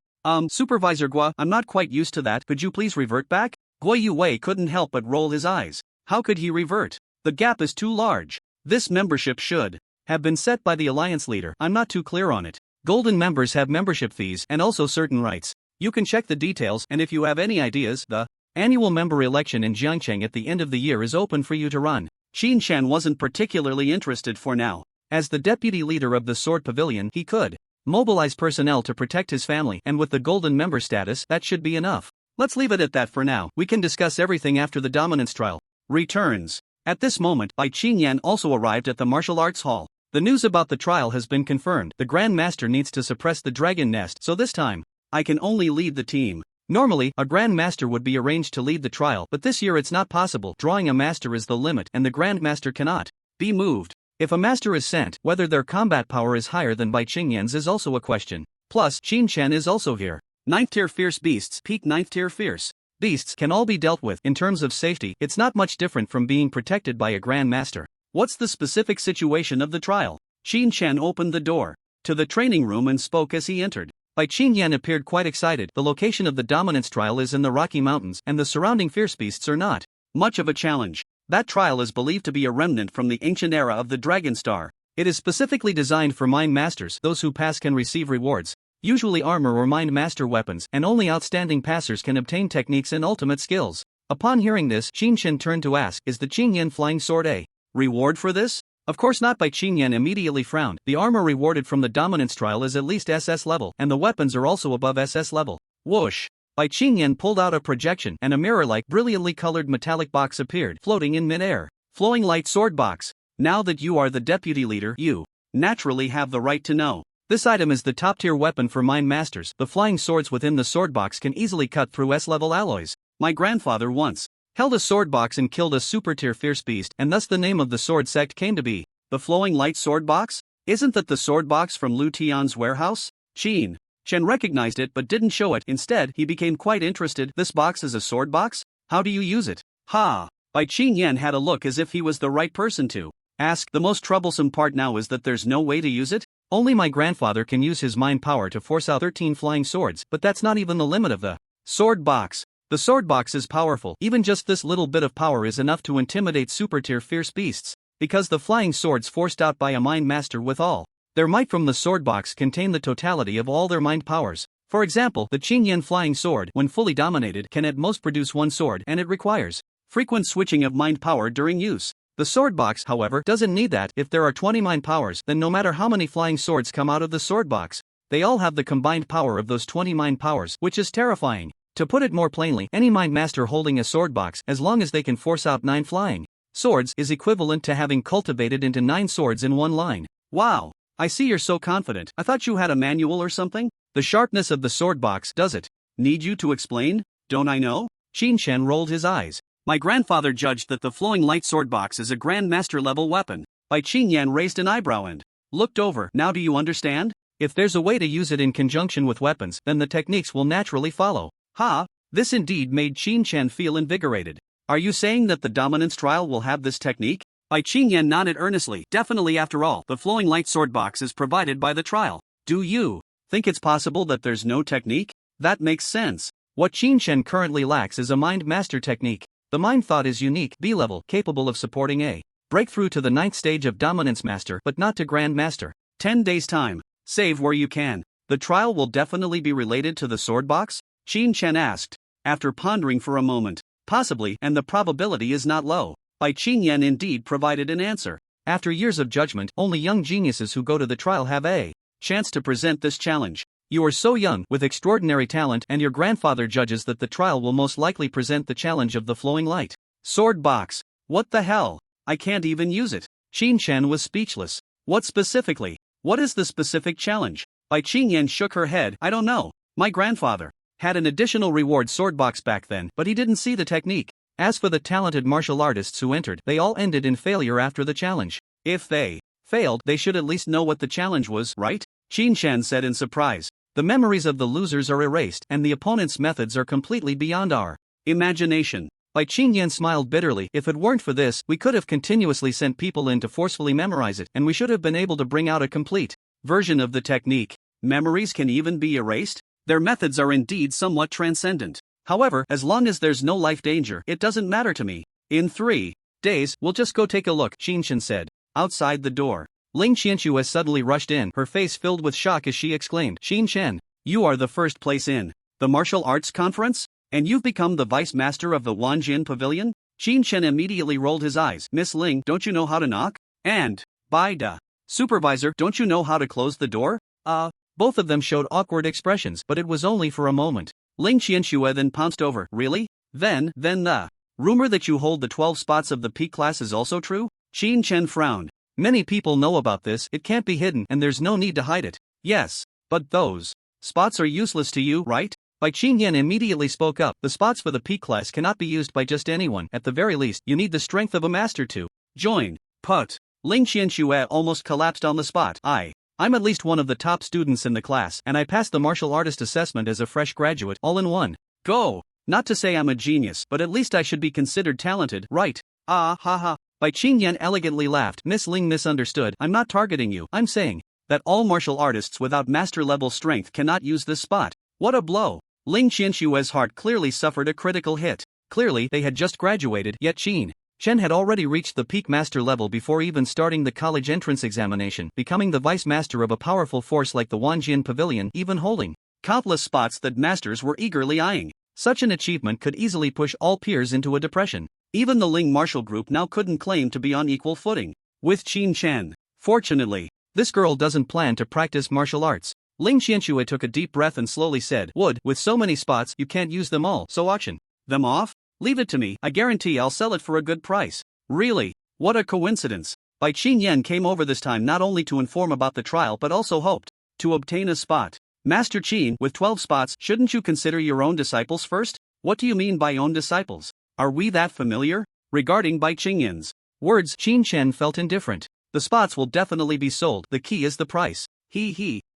Supervisor Guo, I'm not quite used to that. Could you please revert back? Guo Yue couldn't help but roll his eyes. How could he revert? The gap is too large. This membership should have been set by the alliance leader. I'm not too clear on it. Golden members have membership fees and also certain rights. You can check the details, and if you have any ideas, the annual member election in Jiangcheng at the end of the year is open for you to run. Qin Shen wasn't particularly interested for now. As the deputy leader of the Sword Pavilion, he could mobilize personnel to protect his family, and with the golden member status, that should be enough. Let's leave it at that for now. We can discuss everything after the dominance trial returns. At this moment, Bai Qingyan also arrived at the martial arts hall. The news about the trial has been confirmed. The Grand Master needs to suppress the dragon nest, so this time, I can only lead the team. Normally, a Grand Master would be arranged to lead the trial, but this year it's not possible. Drawing a master is the limit, and the Grand Master cannot be moved. If a master is sent, whether their combat power is higher than Bai Qingyan's is also a question. Plus, Qin Shen is also here. 9th tier fierce beasts, peak 9th tier fierce beasts can all be dealt with. In terms of safety, it's not much different from being protected by a Grand Master. What's the specific situation of the trial? Qin Shen opened the door to the training room and spoke as he entered. Bai Qingyan appeared quite excited. The location of the dominance trial is in the Rocky Mountains, and the surrounding fierce beasts are not much of a challenge. That trial is believed to be a remnant from the ancient era of the Dragon Star. It is specifically designed for mind masters. Those who pass can receive rewards, usually armor or mind master weapons, and only outstanding passers can obtain techniques and ultimate skills. Upon hearing this, Qin Shen turned to ask, is the Qingyan flying sword a reward for this? Of course not. Bai Qingyan immediately frowned. The armor rewarded from the dominance trial is at least SS level, and the weapons are also above SS level. Whoosh! Bai Qingyan pulled out a projection, and a mirror-like, brilliantly colored metallic box appeared, floating in mid-air. Flowing light sword box. Now that you are the deputy leader, you naturally have the right to know. This item is the top-tier weapon for mind masters. The flying swords within the sword box can easily cut through S-level alloys. My grandfather once held a sword box and killed a super-tier fierce beast, and thus the name of the sword sect came to be the Flowing Light Sword Box? Isn't that the sword box from Lu Tian's warehouse? Qin Shen recognized it but didn't show it. Instead, he became quite interested. This box is a sword box? How do you use it? Ha! Bai Qingyan had a look as if he was the right person to ask. The most troublesome part now is that there's no way to use it? Only my grandfather can use his mind power to force out 13 flying swords, but that's not even the limit of the sword box. The sword box is powerful. Even just this little bit of power is enough to intimidate super-tier fierce beasts, because the flying swords forced out by a mind master with all their might from the sword box contain the totality of all their mind powers. For example, the Qingyan flying sword, when fully dominated, can at most produce 1 sword, and it requires frequent switching of mind power during use. The sword box, however, doesn't need that. If there are 20 mind powers, then no matter how many flying swords come out of the sword box, they all have the combined power of those 20 mind powers, which is terrifying. To put it more plainly, any mind master holding a sword box, as long as they can force out 9 flying swords, is equivalent to having cultivated into 9 swords in one line. Wow! I see you're so confident. I thought you had a manual or something? The sharpness of the sword box, does it need you to explain? Don't I know? Qin Shen rolled his eyes. My grandfather judged that the Flowing Light Sword Box is a Grand Master level weapon. Bai Qingyan raised an eyebrow and looked over. Now do you understand? If there's a way to use it in conjunction with weapons, then the techniques will naturally follow. Ha! This indeed made Qin Shen feel invigorated. Are you saying that the dominance trial will have this technique? Bai Qingyan nodded earnestly. Definitely. After all, the Flowing Light Sword Box is provided by the trial. Do you think it's possible that there's no technique? That makes sense. What Qin Shen currently lacks is a mind master technique. The mind thought is unique, B-level, capable of supporting a breakthrough to the 9th stage of dominance master, but not to grand master. 10 days time. Save where you can. The trial will definitely be related to the sword box? Qin Shen asked, after pondering for a moment. Possibly, and the probability is not low. Bai Qingyan indeed provided an answer. After years of judgment, only young geniuses who go to the trial have a chance to present this challenge. You are so young, with extraordinary talent, and your grandfather judges that the trial will most likely present the challenge of the flowing light. Sword box. What the hell? I can't even use it. Qin-Chen was speechless. What specifically? What is the specific challenge? Bai Qingyan shook her head. I don't know. My grandfather had an additional reward sword box back then, but he didn't see the technique. As for the talented martial artists who entered, they all ended in failure after the challenge. If they failed, they should at least know what the challenge was, right? Qin-Chen said in surprise. The memories of the losers are erased, and the opponent's methods are completely beyond our imagination. Bai Qingyan smiled bitterly. If it weren't for this, we could have continuously sent people in to forcefully memorize it, and we should have been able to bring out a complete version of the technique. Memories can even be erased? Their methods are indeed somewhat transcendent. However, as long as there's no life danger, it doesn't matter to me. In 3 days, we'll just go take a look, Qin-Chen said. Outside the door, Ling Qianxue suddenly rushed in, her face filled with shock as she exclaimed, Qin-Chen, you are the first place in the martial arts conference? And you've become the vice master of the Wanjian Pavilion? Qin-Chen immediately rolled his eyes. Miss Ling, don't you know how to knock? And, by the supervisor, don't you know how to close the door? Both of them showed awkward expressions, but it was only for a moment. Ling Qianxue then pounced over. Really? Then the rumor that you hold the 12 spots of the P class is also true? Qin-Chen frowned. Many people know about this, it can't be hidden, and there's no need to hide it. Yes, but those spots are useless to you, right? Bai Qingyan immediately spoke up. The spots for the P class cannot be used by just anyone. At the very least, you need the strength of a master to join. Put. Ling Qianxue almost collapsed on the spot. I'm at least one of the top students in the class, and I passed the martial artist assessment as a fresh graduate, all in one go. Not to say I'm a genius, but at least I should be considered talented, right? Haha. Bai Qingyan elegantly laughed. Miss Ling misunderstood. I'm not targeting you. I'm saying that all martial artists without master-level strength cannot use this spot. What a blow. Ling Qianxue's heart clearly suffered a critical hit. Clearly, they had just graduated, yet Qin-Chen had already reached the peak master level before even starting the college entrance examination, becoming the vice master of a powerful force like the Wanjian Pavilion, even holding countless spots that masters were eagerly eyeing. Such an achievement could easily push all peers into a depression. Even the Ling martial group now couldn't claim to be on equal footing with Qin-Chen. Fortunately, this girl doesn't plan to practice martial arts. Ling Qianxue took a deep breath and slowly said, with so many spots, you can't use them all, so auction them off? Leave it to me, I guarantee I'll sell it for a good price. Really? What a coincidence. Bai Qingyan came over this time not only to inform about the trial but also hoped to obtain a spot. Master Qin, with 12 spots, shouldn't you consider your own disciples first? What do you mean by own disciples? Are we that familiar? Regarding Bai Qingyan's words, Qin-Chen felt indifferent. The spots will definitely be sold, the key is the price.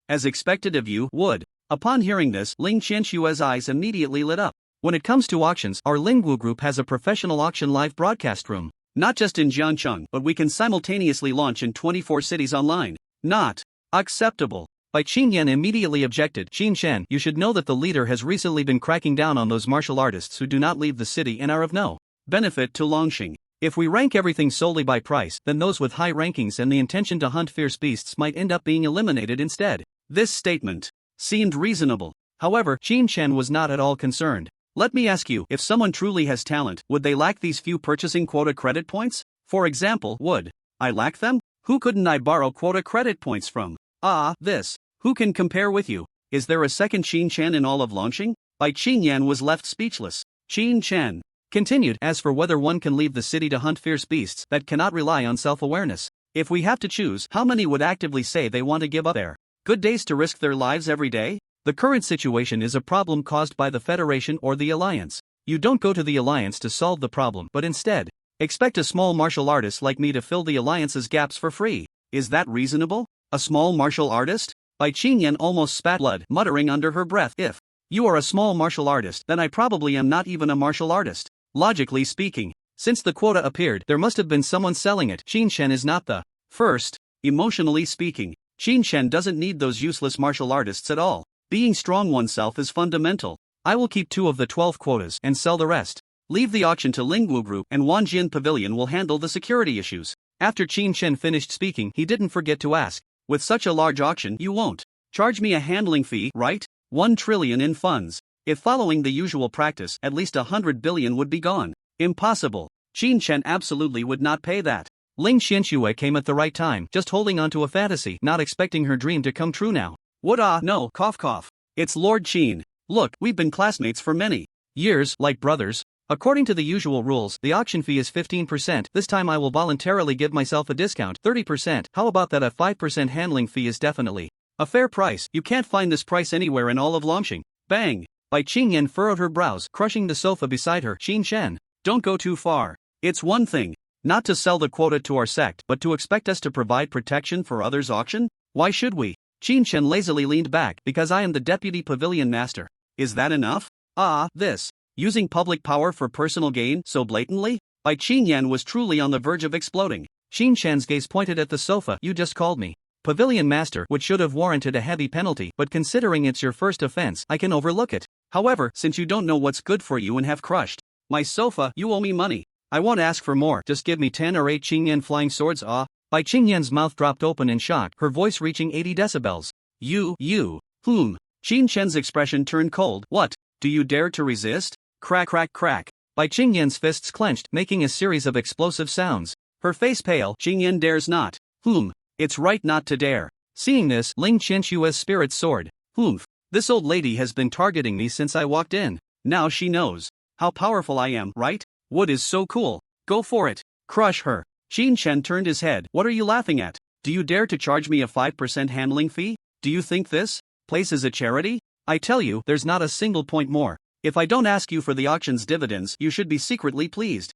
As expected of you, would. Upon hearing this, Ling Qianxue's eyes immediately lit up. When it comes to auctions, our Lingwu group has a professional auction live broadcast room. Not just in Jiangcheng, but we can simultaneously launch in 24 cities online. Not acceptable. Bai Qingyan immediately objected. Qin-Chen, you should know that the leader has recently been cracking down on those martial artists who do not leave the city and are of no benefit to Longxing. If we rank everything solely by price, then those with high rankings and the intention to hunt fierce beasts might end up being eliminated instead. This statement seemed reasonable. However, Qin-Chen was not at all concerned. Let me ask you, if someone truly has talent, would they lack these few purchasing quota credit points? For example, would I lack them? Who couldn't I borrow quota credit points from? Who can compare with you? Is there a second Qin-Chen in all of Longxing? Bai Qingyan was left speechless. Qin-Chen continued, as for whether one can leave the city to hunt fierce beasts, that cannot rely on self-awareness. If we have to choose, how many would actively say they want to give up their good days to risk their lives every day? The current situation is a problem caused by the Federation or the Alliance. You don't go to the Alliance to solve the problem, but instead expect a small martial artist like me to fill the Alliance's gaps for free. Is that reasonable? A small martial artist? Bai Qingyan almost spat blood, muttering under her breath, if you are a small martial artist, then I probably am not even a martial artist. Logically speaking, since the quota appeared, there must have been someone selling it. Qin-Chen is not the first. Emotionally speaking, Qin-Chen doesn't need those useless martial artists at all. Being strong oneself is fundamental. I will keep 2 of the 12 quotas and sell the rest. Leave the auction to Lingwu Group, and Wanjian Pavilion will handle the security issues. After Qin-Chen finished speaking, he didn't forget to ask, with such a large auction, you won't charge me a handling fee, right? 1 trillion in funds. If following the usual practice, at least 100 billion would be gone. Impossible. Qin-Chen absolutely would not pay that. Ling Qianxue came at the right time, just holding on to a fantasy, not expecting her dream to come true now. What no, cough cough. It's Lord Qin. Look, we've been classmates for many years, like brothers. According to the usual rules, the auction fee is 15%. This time I will voluntarily give myself a discount, 30%. How about that? A 5% handling fee is definitely a fair price. You can't find this price anywhere in all of Longxing. Bang! Bai Qingyan furrowed her brows, crushing the sofa beside her. Qin Shen, don't go too far. It's one thing not to sell the quota to our sect, but to expect us to provide protection for others' auction? Why should we? Qin Shen lazily leaned back. Because I am the deputy pavilion master. Is that enough? This. Using public power for personal gain so blatantly? Bai Qingyan was truly on the verge of exploding. Qin Shen's gaze pointed at the sofa. You just called me pavilion master, which should have warranted a heavy penalty, but considering it's your first offense, I can overlook it. However, since you don't know what's good for you and have crushed my sofa, you owe me money. I won't ask for more, just give me 10 or 8 Qingyan flying swords. Bai Qingyan's mouth dropped open in shock, her voice reaching 80 decibels. You. Qin Shen's expression turned cold. What? Do you dare to resist? Crack crack crack. Bai Qingyan's fists clenched, making a series of explosive sounds. Her face pale. Qingyan dares not. It's right not to dare. Seeing this, Ling Qianshua's spirits soared. This old lady has been targeting me since I walked in. Now she knows how powerful I am, right? Wood is so cool. Go for it. Crush her. Qin Shen turned his head. What are you laughing at? Do you dare to charge me a 5% handling fee? Do you think this place is a charity? I tell you, there's not a single point more. If I don't ask you for the auction's dividends, you should be secretly pleased.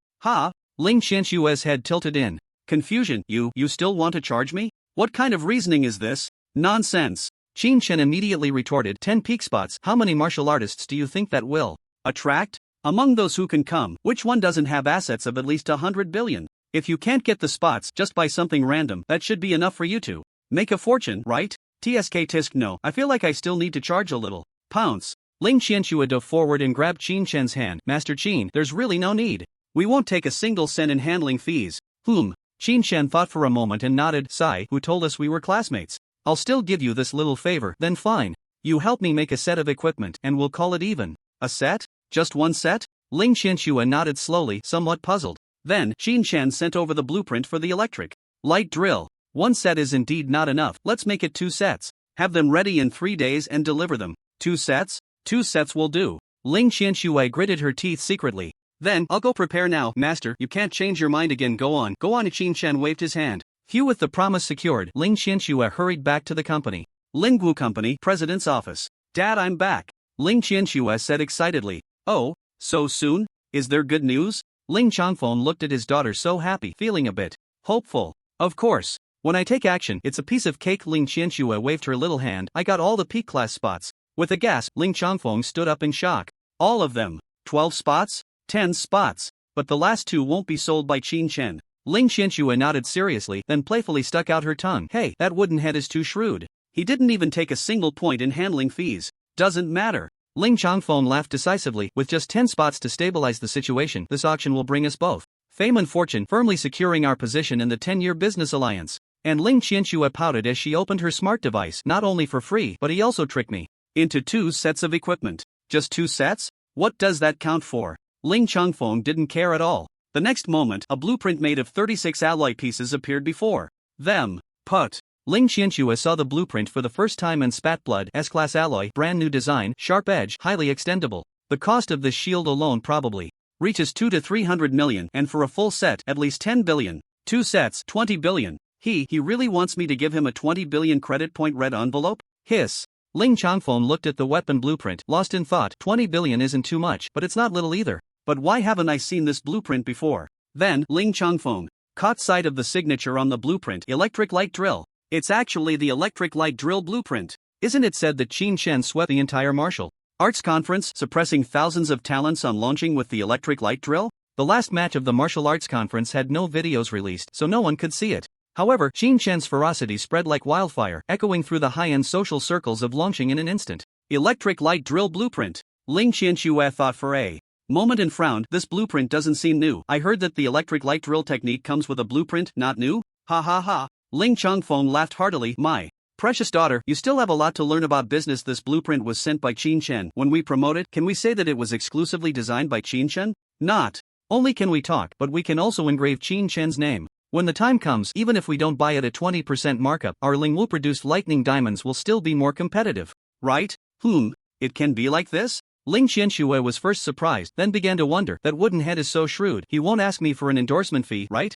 Ling Qianshua's head tilted in confusion. You still want to charge me? What kind of reasoning is this? Nonsense. Qin Shen immediately retorted. 10 peak spots. How many martial artists do you think that will attract? Among those who can come, which one doesn't have assets of at least 100 billion? If you can't get the spots just by something random, that should be enough for you to make a fortune, right? Tisk no, I feel like I still need to charge a little. Pounce. Ling Qianxua dove forward and grabbed Qin Shen's hand. Master Qin, there's really no need. We won't take a single cent in handling fees. Qin Shen thought for a moment and nodded. Sai, who told us we were classmates. I'll still give you this little favor. Then fine. You help me make a set of equipment, and we'll call it even. A set? Just one set? Ling Qianxua nodded slowly, somewhat puzzled. Then, Qin Shen sent over the blueprint for the electric light drill. One set is indeed not enough. Let's make it 2 sets. Have them ready in 3 days and deliver them. 2 sets? 2 sets will do. Ling Qianxua gritted her teeth secretly. Then, I'll go prepare now. Master, you can't change your mind again. Go on. Qin Shen waved his hand. With the promise secured, Ling Qianxua hurried back to the company. Lingwu Company, President's office. Dad, I'm back. Ling Qianxua said excitedly. Oh, so soon? Is there good news? Ling Changfeng looked at his daughter so happy, feeling a bit hopeful. Of course. When I take action, it's a piece of cake. Ling Qianxua waved her little hand. I got all the peak class spots. With a gasp, Ling Changfeng stood up in shock. All of them? 12 spots? 10 spots. But the last 2 won't be sold by Qin Shen. Ling Qianxua nodded seriously, then playfully stuck out her tongue. Hey, that wooden head is too shrewd. He didn't even take a single point in handling fees. Doesn't matter. Ling Changfeng laughed decisively. With just 10 spots to stabilize the situation, this auction will bring us both fame and fortune, firmly securing our position in the 10-year business alliance. And Ling Qianxua pouted as she opened her smart device. Not only for free, but he also tricked me into 2 sets of equipment. Just 2 sets? What does that count for? Ling Changfeng didn't care at all. The next moment, a blueprint made of 36 alloy pieces appeared before them. Put. Ling Qianxua saw the blueprint for the first time and spat blood. S-class alloy, brand new design, sharp edge, highly extendable. The cost of this shield alone probably reaches 2 to 300 million, and for a full set, at least 10 billion. 2 sets, 20 billion. He really wants me to give him a 20 billion credit point red envelope? Hiss. Ling Changfeng looked at the weapon blueprint, lost in thought. 20 billion isn't too much, but it's not little either. But why haven't I seen this blueprint before? Then, Ling Changfeng caught sight of the signature on the blueprint. Electric light drill. It's actually the electric light drill blueprint. Isn't it said that Qin Shen swept the entire martial arts conference, suppressing thousands of talents on launching with the electric light drill? The last match of the martial arts conference had no videos released, so no one could see it. However, Qin Shen's ferocity spread like wildfire, echoing through the high-end social circles of Longqing in an instant. Electric light drill blueprint. Ling Qianxua thought for a moment and frowned. This blueprint doesn't seem new. I heard that the electric light drill technique comes with a blueprint. Not new? Ha ha ha. Ling Changfeng laughed heartily. My precious daughter, you still have a lot to learn about business. This blueprint was sent by Qin Shen. When we promote it, can we say that it was exclusively designed by Qin Shen? Not only can we talk, but we can also engrave Qin Shen's name When the time comes, even if we don't buy at a 20% markup, our Lingwu-produced lightning diamonds will still be more competitive. Right? It can be like this? Ling Qianxue was first surprised, then began to wonder. That wooden head is so shrewd, he won't ask me for an endorsement fee, right?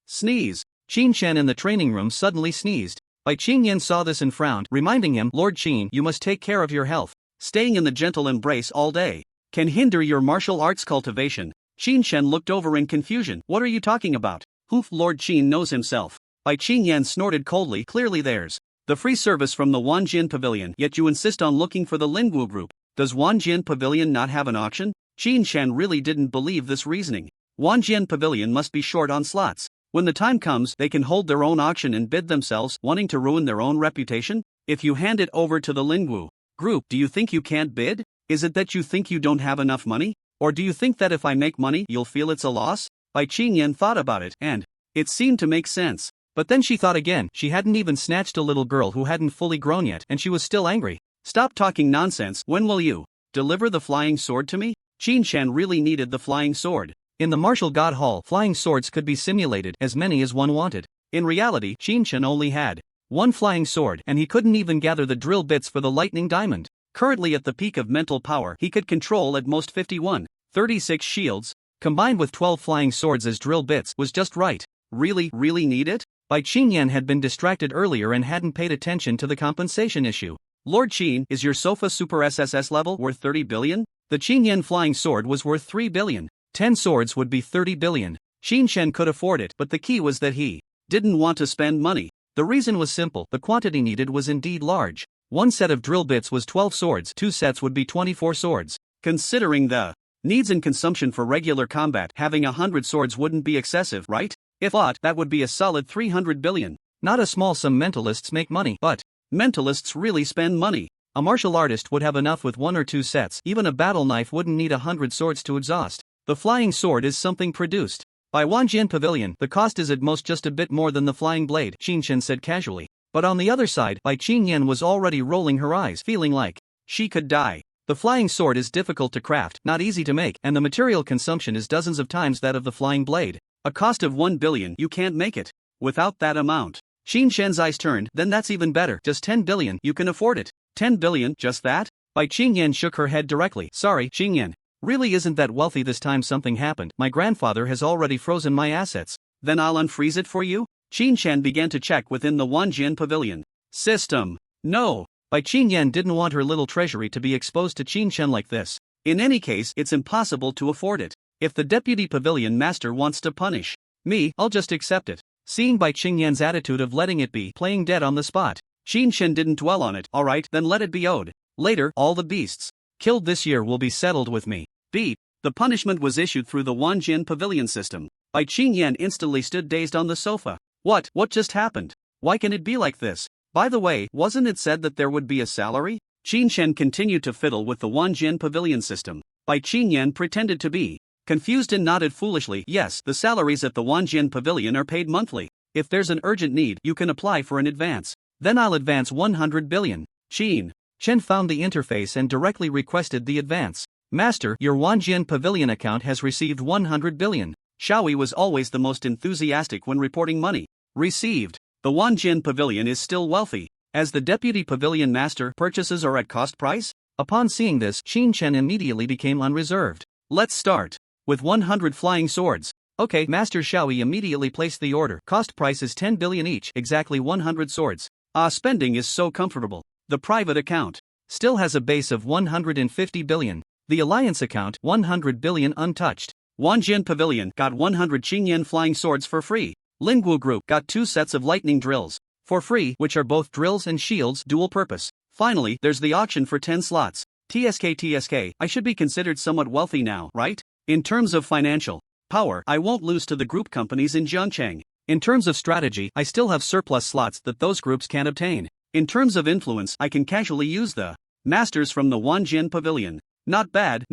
Sneeze. Qin Shan in the training room suddenly sneezed. Bai Qingyan saw this and frowned, reminding him, Lord Qin, you must take care of your health. Staying in the gentle embrace all day can hinder your martial arts cultivation. Qin Shan looked over in confusion. What are you talking about? Lord Qin knows himself. Bai Qingyan snorted coldly. Clearly there's the free service from the Wanjian Pavilion, yet you insist on looking for the Lingwu group. Does Wanjian Pavilion not have an auction? Qin Shan really didn't believe this reasoning. Wanjian Pavilion must be short on slots. When the time comes, they can hold their own auction and bid themselves, wanting to ruin their own reputation? If you hand it over to the Lingwu group, do you think you can't bid? Is it that you think you don't have enough money? Or do you think that if I make money, you'll feel it's a loss? Bai Qingyan thought about it, and it seemed to make sense. But then she thought again. She hadn't even snatched a little girl who hadn't fully grown yet, and she was still angry. Stop talking nonsense. When will you deliver the flying sword to me? Qin Shan really needed the flying sword. In the martial god hall, flying swords could be simulated, as many as one wanted. In reality, Qin Shan only had one flying sword, and he couldn't even gather the drill bits for the lightning diamond. Currently at the peak of mental power, he could control at most 36 shields, combined with 12 flying swords as drill bits, was just right. Really need it? Bai Qingyan had been distracted earlier and hadn't paid attention to the compensation issue. Lord Qin, is your Sofa Super SSS level worth 30 billion? The Qingyan flying sword was worth 3 billion. 10 swords would be 30 billion. Qin Shan could afford it, but the key was that he didn't want to spend money. The reason was simple, the quantity needed was indeed large. One set of drill bits was 12 swords, 2 sets would be 24 swords. Considering the needs and consumption for regular combat, having 100 swords wouldn't be excessive, right? If not, that would be a solid 300 billion. Not a small sum. Mentalists make money, but mentalists really spend money. A martial artist would have enough with 1 or 2 sets. Even a battle knife wouldn't need 100 swords to exhaust. The flying sword is something produced by Wanjian Pavilion. The cost is at most just a bit more than the flying blade, Qin Shan said casually. But on the other side, Bai Qingyan was already rolling her eyes, feeling like she could die. The flying sword is difficult to craft, not easy to make, and the material consumption is dozens of times that of the flying blade. A cost of 1 billion, you can't make it without that amount. Qin Shan's eyes turned. Then that's even better. Just 10 billion, you can afford it. 10 billion, just that? Bai Qingyan shook her head directly. Sorry, Qingyan. Really isn't that wealthy. This time something happened. My grandfather has already frozen my assets. Then I'll unfreeze it for you? Qin Shan began to check within the Wanjian Pavilion system. No. Bai Qingyan didn't want her little treasury to be exposed to Qin Shan like this. In any case, it's impossible to afford it. If the deputy pavilion master wants to punish me, I'll just accept it. Seeing Bai Qingyan's attitude of letting it be, playing dead on the spot, Qin Shan didn't dwell on it. Alright, then let it be owed. Later, all the beasts killed this year will be settled with me. Beep. The punishment was issued through the Wanjian Pavilion system. Bai Qingyan instantly stood dazed on the sofa. What just happened? Why can it be like this? By the way, wasn't it said that there would be a salary? Qin Shan continued to fiddle with the Wanjian Pavilion system. Bai Qingyan pretended to be confused and nodded foolishly. Yes, the salaries at the Wanjian Pavilion are paid monthly. If there's an urgent need, you can apply for an advance. Then I'll advance 100 billion. Qin Shan found the interface and directly requested the advance. Master, your Wanjian Pavilion account has received 100 billion. Xiaoyi was always the most enthusiastic when reporting money received. The Wanjian Pavilion is still wealthy, as the deputy pavilion master. Purchases are at cost price? Upon seeing this, Qin Shan immediately became unreserved. Let's start with 100 flying swords. Okay, Master Xiaoyi immediately placed the order. Cost price is 10 billion each, exactly 100 swords. Spending is so comfortable. The private account still has a base of 150 billion. The alliance account, 100 billion untouched. Wanjian Pavilion got 100 Qingyan flying swords for free. Lingwu Group got 2 sets of lightning drills for free, which are both drills and shields, dual purpose. Finally, there's the auction for 10 slots. TSK, I should be considered somewhat wealthy now, right? In terms of financial power, I won't lose to the group companies in Zhangcheng. In terms of strategy, I still have surplus slots that those groups can't obtain. In terms of influence, I can casually use the masters from the Wanjian Pavilion. Not bad.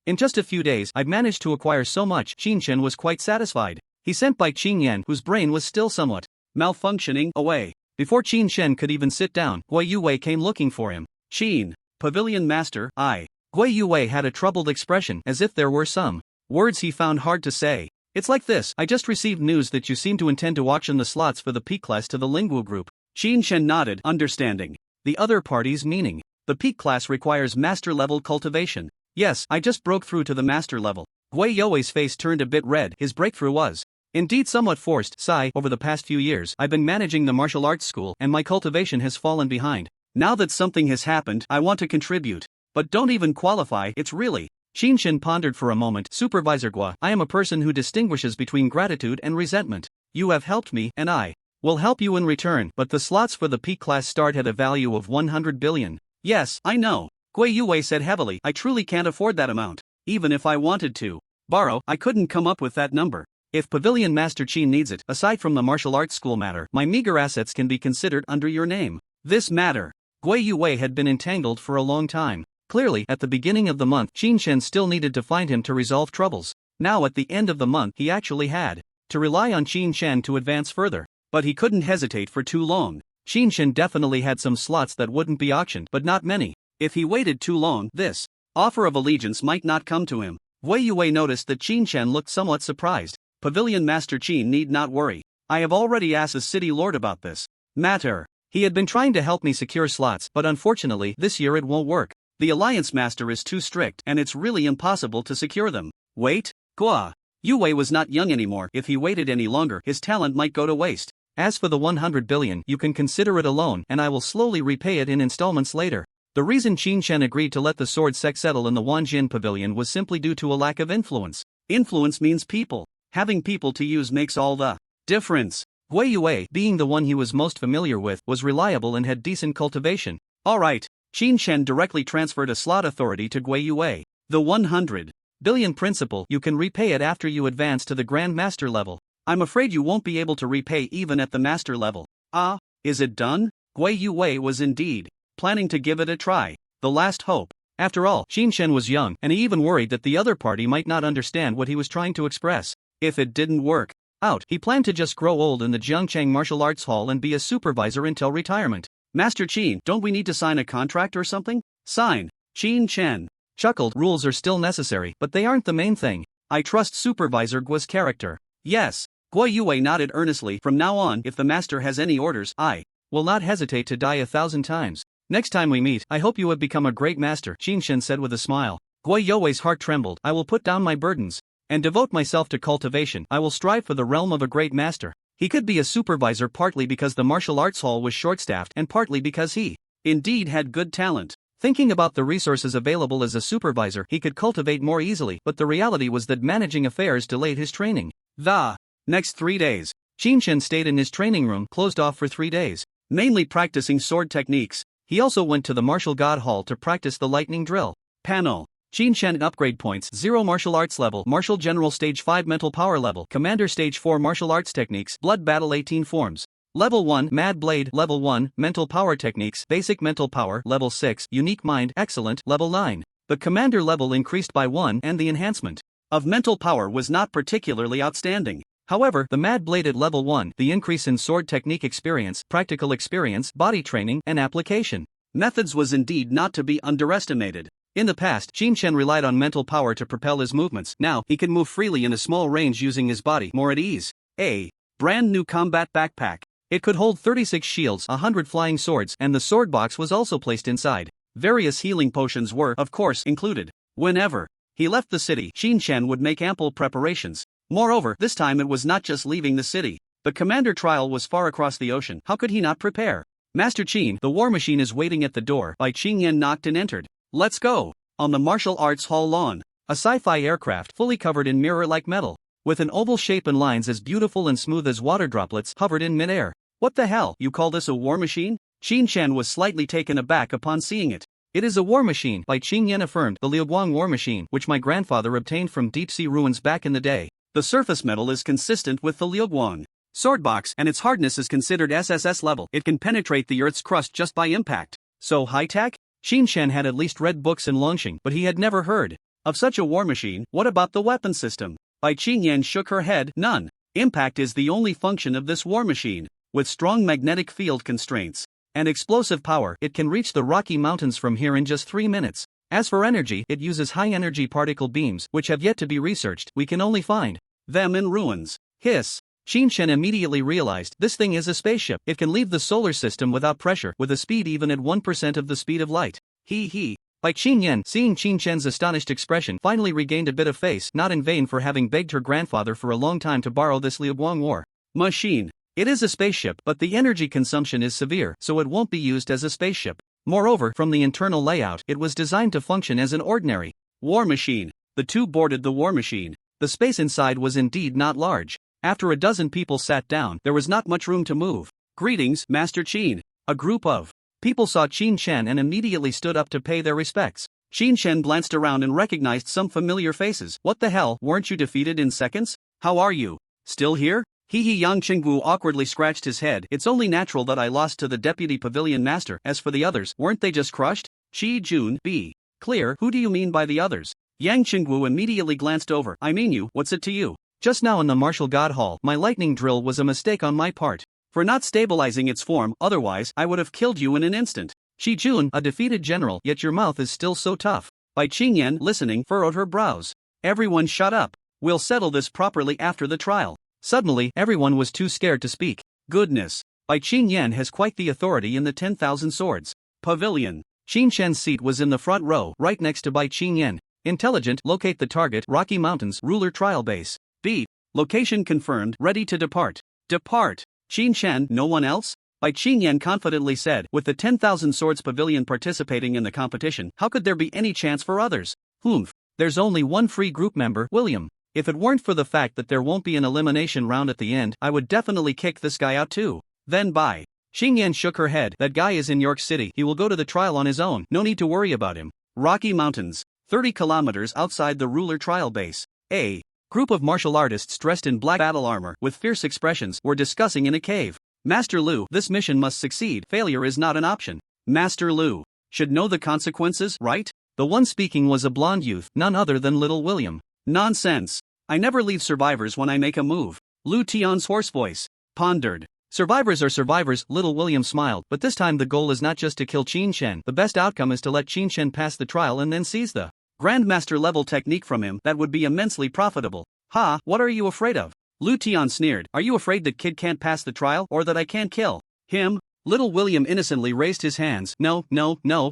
In just a few days, I've managed to acquire so much. Qin Shan was quite satisfied. He sent Bai Qingyan, whose brain was still somewhat malfunctioning, away. Before Qin Shan could even sit down, Gui Yue came looking for him. Qin, Pavilion Master, Gui Yue had a troubled expression, as if there were some words he found hard to say. It's like this: I just received news that you seem to intend to auction the slots for the Peak class to the Linguo group. Qin Shen nodded, understanding the other party's meaning. The Peak class requires master-level cultivation. Yes, I just broke through to the master level. Gui Youwei's face turned a bit red. His breakthrough was indeed somewhat forced. Sigh, over the past few years, I've been managing the martial arts school and my cultivation has fallen behind. Now that something has happened, I want to contribute. But don't even qualify, it's really. Qin Shen pondered for a moment. Supervisor Gua, I am a person who distinguishes between gratitude and resentment. You have helped me, and I will help you in return, but the slots for the Peak class start at a value of 100 billion. Yes, I know. Gui Youwei said heavily. I truly can't afford that amount. Even if I wanted to borrow, I couldn't come up with that number. If Pavilion Master Qin needs it, aside from the martial arts school matter, my meager assets can be considered under your name. This matter. Gui Youwei had been entangled for a long time. Clearly, at the beginning of the month, Qin Shen still needed to find him to resolve troubles. Now at the end of the month, he actually had to rely on Qin Shen to advance further. But he couldn't hesitate for too long. Qin Shen definitely had some slots that wouldn't be auctioned, but not many. If he waited too long, this offer of allegiance might not come to him. Gui Youwei noticed that Qin Shen looked somewhat surprised. Pavilion Master Qin need not worry. I have already asked the city lord about this matter. He had been trying to help me secure slots, but unfortunately this year it won't work. The Alliance Master is too strict and it's really impossible to secure them. Wait, Gua Youwei was not young anymore. If he waited any longer, his talent might go to waste. As for the 100 billion, you can consider it a loan and I will slowly repay it in installments later. The reason Qin Shen agreed to let the sword sect settle in the Wanjin Pavilion was simply due to a lack of influence. Influence means people. Having people to use makes all the difference. Gui Youwei, being the one he was most familiar with, was reliable and had decent cultivation. Alright. Qin Shen directly transferred a slot authority to Gui Youwei. The 100 billion principal, you can repay it after you advance to the Grand Master level. I'm afraid you won't be able to repay even at the master level. Ah, is it done? Gui Youwei was indeed planning to give it a try. The last hope. After all, Qin Shen was young, and he even worried that the other party might not understand what he was trying to express. If it didn't work out, he planned to just grow old in the Jiangchang Martial Arts Hall and be a supervisor until retirement. Master Qin, don't we need to sign a contract or something? Sign. Qin Shen chuckled. Rules are still necessary, but they aren't the main thing. I trust Supervisor Gua's character. Yes. Gui Youwei nodded earnestly. From now on, if the master has any orders, I will not hesitate to die 1,000 times. Next time we meet, I hope you have become a great master, Qin Shen said with a smile. Gui Youwei's heart trembled. I will put down my burdens and devote myself to cultivation. I will strive for the realm of a great master. He could be a supervisor partly because the martial arts hall was short-staffed and partly because he indeed had good talent. Thinking about the resources available as a supervisor, he could cultivate more easily, but the reality was that managing affairs delayed his training. The next 3 days, Qin Shen stayed in his training room, closed off for 3 days, mainly practicing sword techniques. He also went to the Martial God Hall to practice the lightning drill. Panel. Qin Shen upgrade points: 0 martial arts level, Martial General Stage 5 mental power level, Commander Stage 4 martial arts techniques, Blood Battle 18 forms. Level 1 Mad Blade, Level 1 Mental Power Techniques, Basic Mental Power, Level 6 Unique Mind, Excellent, Level 9. The Commander level increased by 1 and the enhancement of mental power was not particularly outstanding. However, the Mad Blade at Level 1, the increase in sword technique experience, practical experience, body training, and application methods was indeed not to be underestimated. In the past, Qin Shen relied on mental power to propel his movements. Now, he can move freely in a small range using his body more at ease. A brand new combat backpack. It could hold 36 shields, 100 flying swords, and the sword box was also placed inside. Various healing potions were, of course, included. Whenever he left the city, Qin Shen would make ample preparations. Moreover, this time it was not just leaving the city. The commander trial was far across the ocean. How could he not prepare? Master Qin, the war machine is waiting at the door. Bai Qingyan knocked and entered. Let's go. On the martial arts hall lawn, a sci-fi aircraft fully covered in mirror-like metal, with an oval shape and lines as beautiful and smooth as water droplets, hovered in midair. What the hell, you call this a war machine? Qin Shen was slightly taken aback upon seeing it. It is a war machine, Bai Qingyan affirmed. The Liuguang war machine, which my grandfather obtained from deep-sea ruins back in the day. The surface metal is consistent with the Liuguang swordbox, and its hardness is considered SSS level. It can penetrate the Earth's crust just by impact. So high-tech? Qin Shen had at least read books in Longxing, but he had never heard of such a war machine. What about the weapon system? Bai Qingyan shook her head. None. Impact is the only function of this war machine. With strong magnetic field constraints and explosive power, it can reach the Rocky Mountains from here in just 3 minutes. As for energy, it uses high-energy particle beams, which have yet to be researched. We can only find them in ruins. Hiss. Qin Shen immediately realized this thing is a spaceship. It can leave the solar system without pressure, with a speed even at 1% of the speed of light. He. By Qin Yan, seeing Qin Shen's astonished expression, finally regained a bit of face, not in vain for having begged her grandfather for a long time to borrow this Liuguang war machine. It is a spaceship, but the energy consumption is severe, so it won't be used as a spaceship. Moreover, from the internal layout, it was designed to function as an ordinary war machine. The two boarded the war machine. The space inside was indeed not large. After a dozen people sat down, there was not much room to move. Greetings, Master Qin. A group of people saw Qin Shen and immediately stood up to pay their respects. Qin Shen glanced around and recognized some familiar faces. What the hell, weren't you defeated in seconds? How are you? Still here? Yang Qingwu awkwardly scratched his head. It's only natural that I lost to the deputy pavilion master. As for the others, weren't they just crushed? Shi Jun, be clear, who do you mean by the others? Yang Qingwu immediately glanced over. I mean you, what's it to you? Just now in the martial god hall, my lightning drill was a mistake on my part. For not stabilizing its form, otherwise I would have killed you in an instant. Shi Jun, a defeated general, yet your mouth is still so tough. Bai Qingyan, listening, furrowed her brows. Everyone shut up. We'll settle this properly after the trial. Suddenly, everyone was too scared to speak. Goodness. Bai Qingyan has quite the authority in the 10,000 swords pavilion. Qin Shen's seat was in the front row, right next to Bai Qingyan. Intelligent, locate the target, Rocky Mountains, ruler trial base. B. Location confirmed, ready to depart. Depart. Qin Shen, no one else? Bai Qingyan confidently said, with the 10,000 swords pavilion participating in the competition, how could there be any chance for others? Humph. There's only one free group member, William. If it weren't for the fact that there won't be an elimination round at the end, I would definitely kick this guy out too. Then Bai Qingyan shook her head. That guy is in York City. He will go to the trial on his own. No need to worry about him. Rocky Mountains, 30 kilometers outside the ruler trial base. A group of martial artists dressed in black battle armor with fierce expressions were discussing in a cave. Master Lu, this mission must succeed. Failure is not an option. Master Lu should know the consequences, right? The one speaking was a blonde youth, none other than little William. Nonsense. I never leave survivors when I make a move. Lu Tian's hoarse voice pondered. Survivors are survivors, little William smiled, but this time the goal is not just to kill Qin Shen. The best outcome is to let Qin Shen pass the trial and then seize the Grandmaster level technique from him. That would be immensely profitable. Ha, what are you afraid of? Lu Tian sneered. Are you afraid that kid can't pass the trial, or that I can't kill him? Little William innocently raised his hands. No,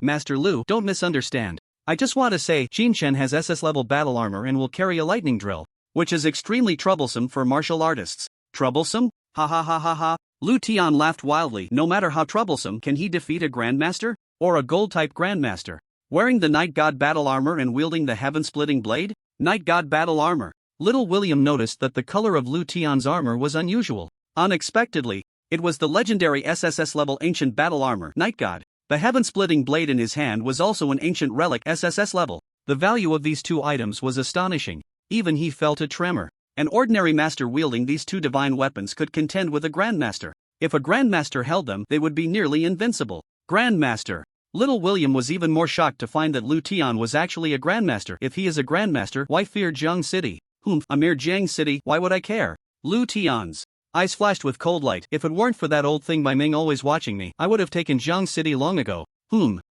Master Lu, don't misunderstand. I just want to say Qin Shen has SS level battle armor and will carry a lightning drill, which is extremely troublesome for martial artists. Troublesome? Ha ha ha ha ha. Lu Tian laughed wildly. No matter how troublesome, can he defeat a Grandmaster? Or a gold-type Grandmaster? Wearing the Night God battle armor and wielding the heaven-splitting blade? Night God battle armor. Little William noticed that the color of Lu Tian's armor was unusual. Unexpectedly, it was the legendary SSS-level ancient battle armor, Night God. The heaven-splitting blade in his hand was also an ancient relic SSS level. The value of these two items was astonishing. Even he felt a tremor. An ordinary master wielding these two divine weapons could contend with a Grandmaster. If a Grandmaster held them, they would be nearly invincible. Grandmaster. Little William was even more shocked to find that Lu Tian was actually a Grandmaster. If he is a Grandmaster, why fear Jiang City? A mere Jiang City, why would I care? Lu Tian's eyes flashed with cold light. If it weren't for that old thing by Ming always watching me, I would have taken Jiang City long ago.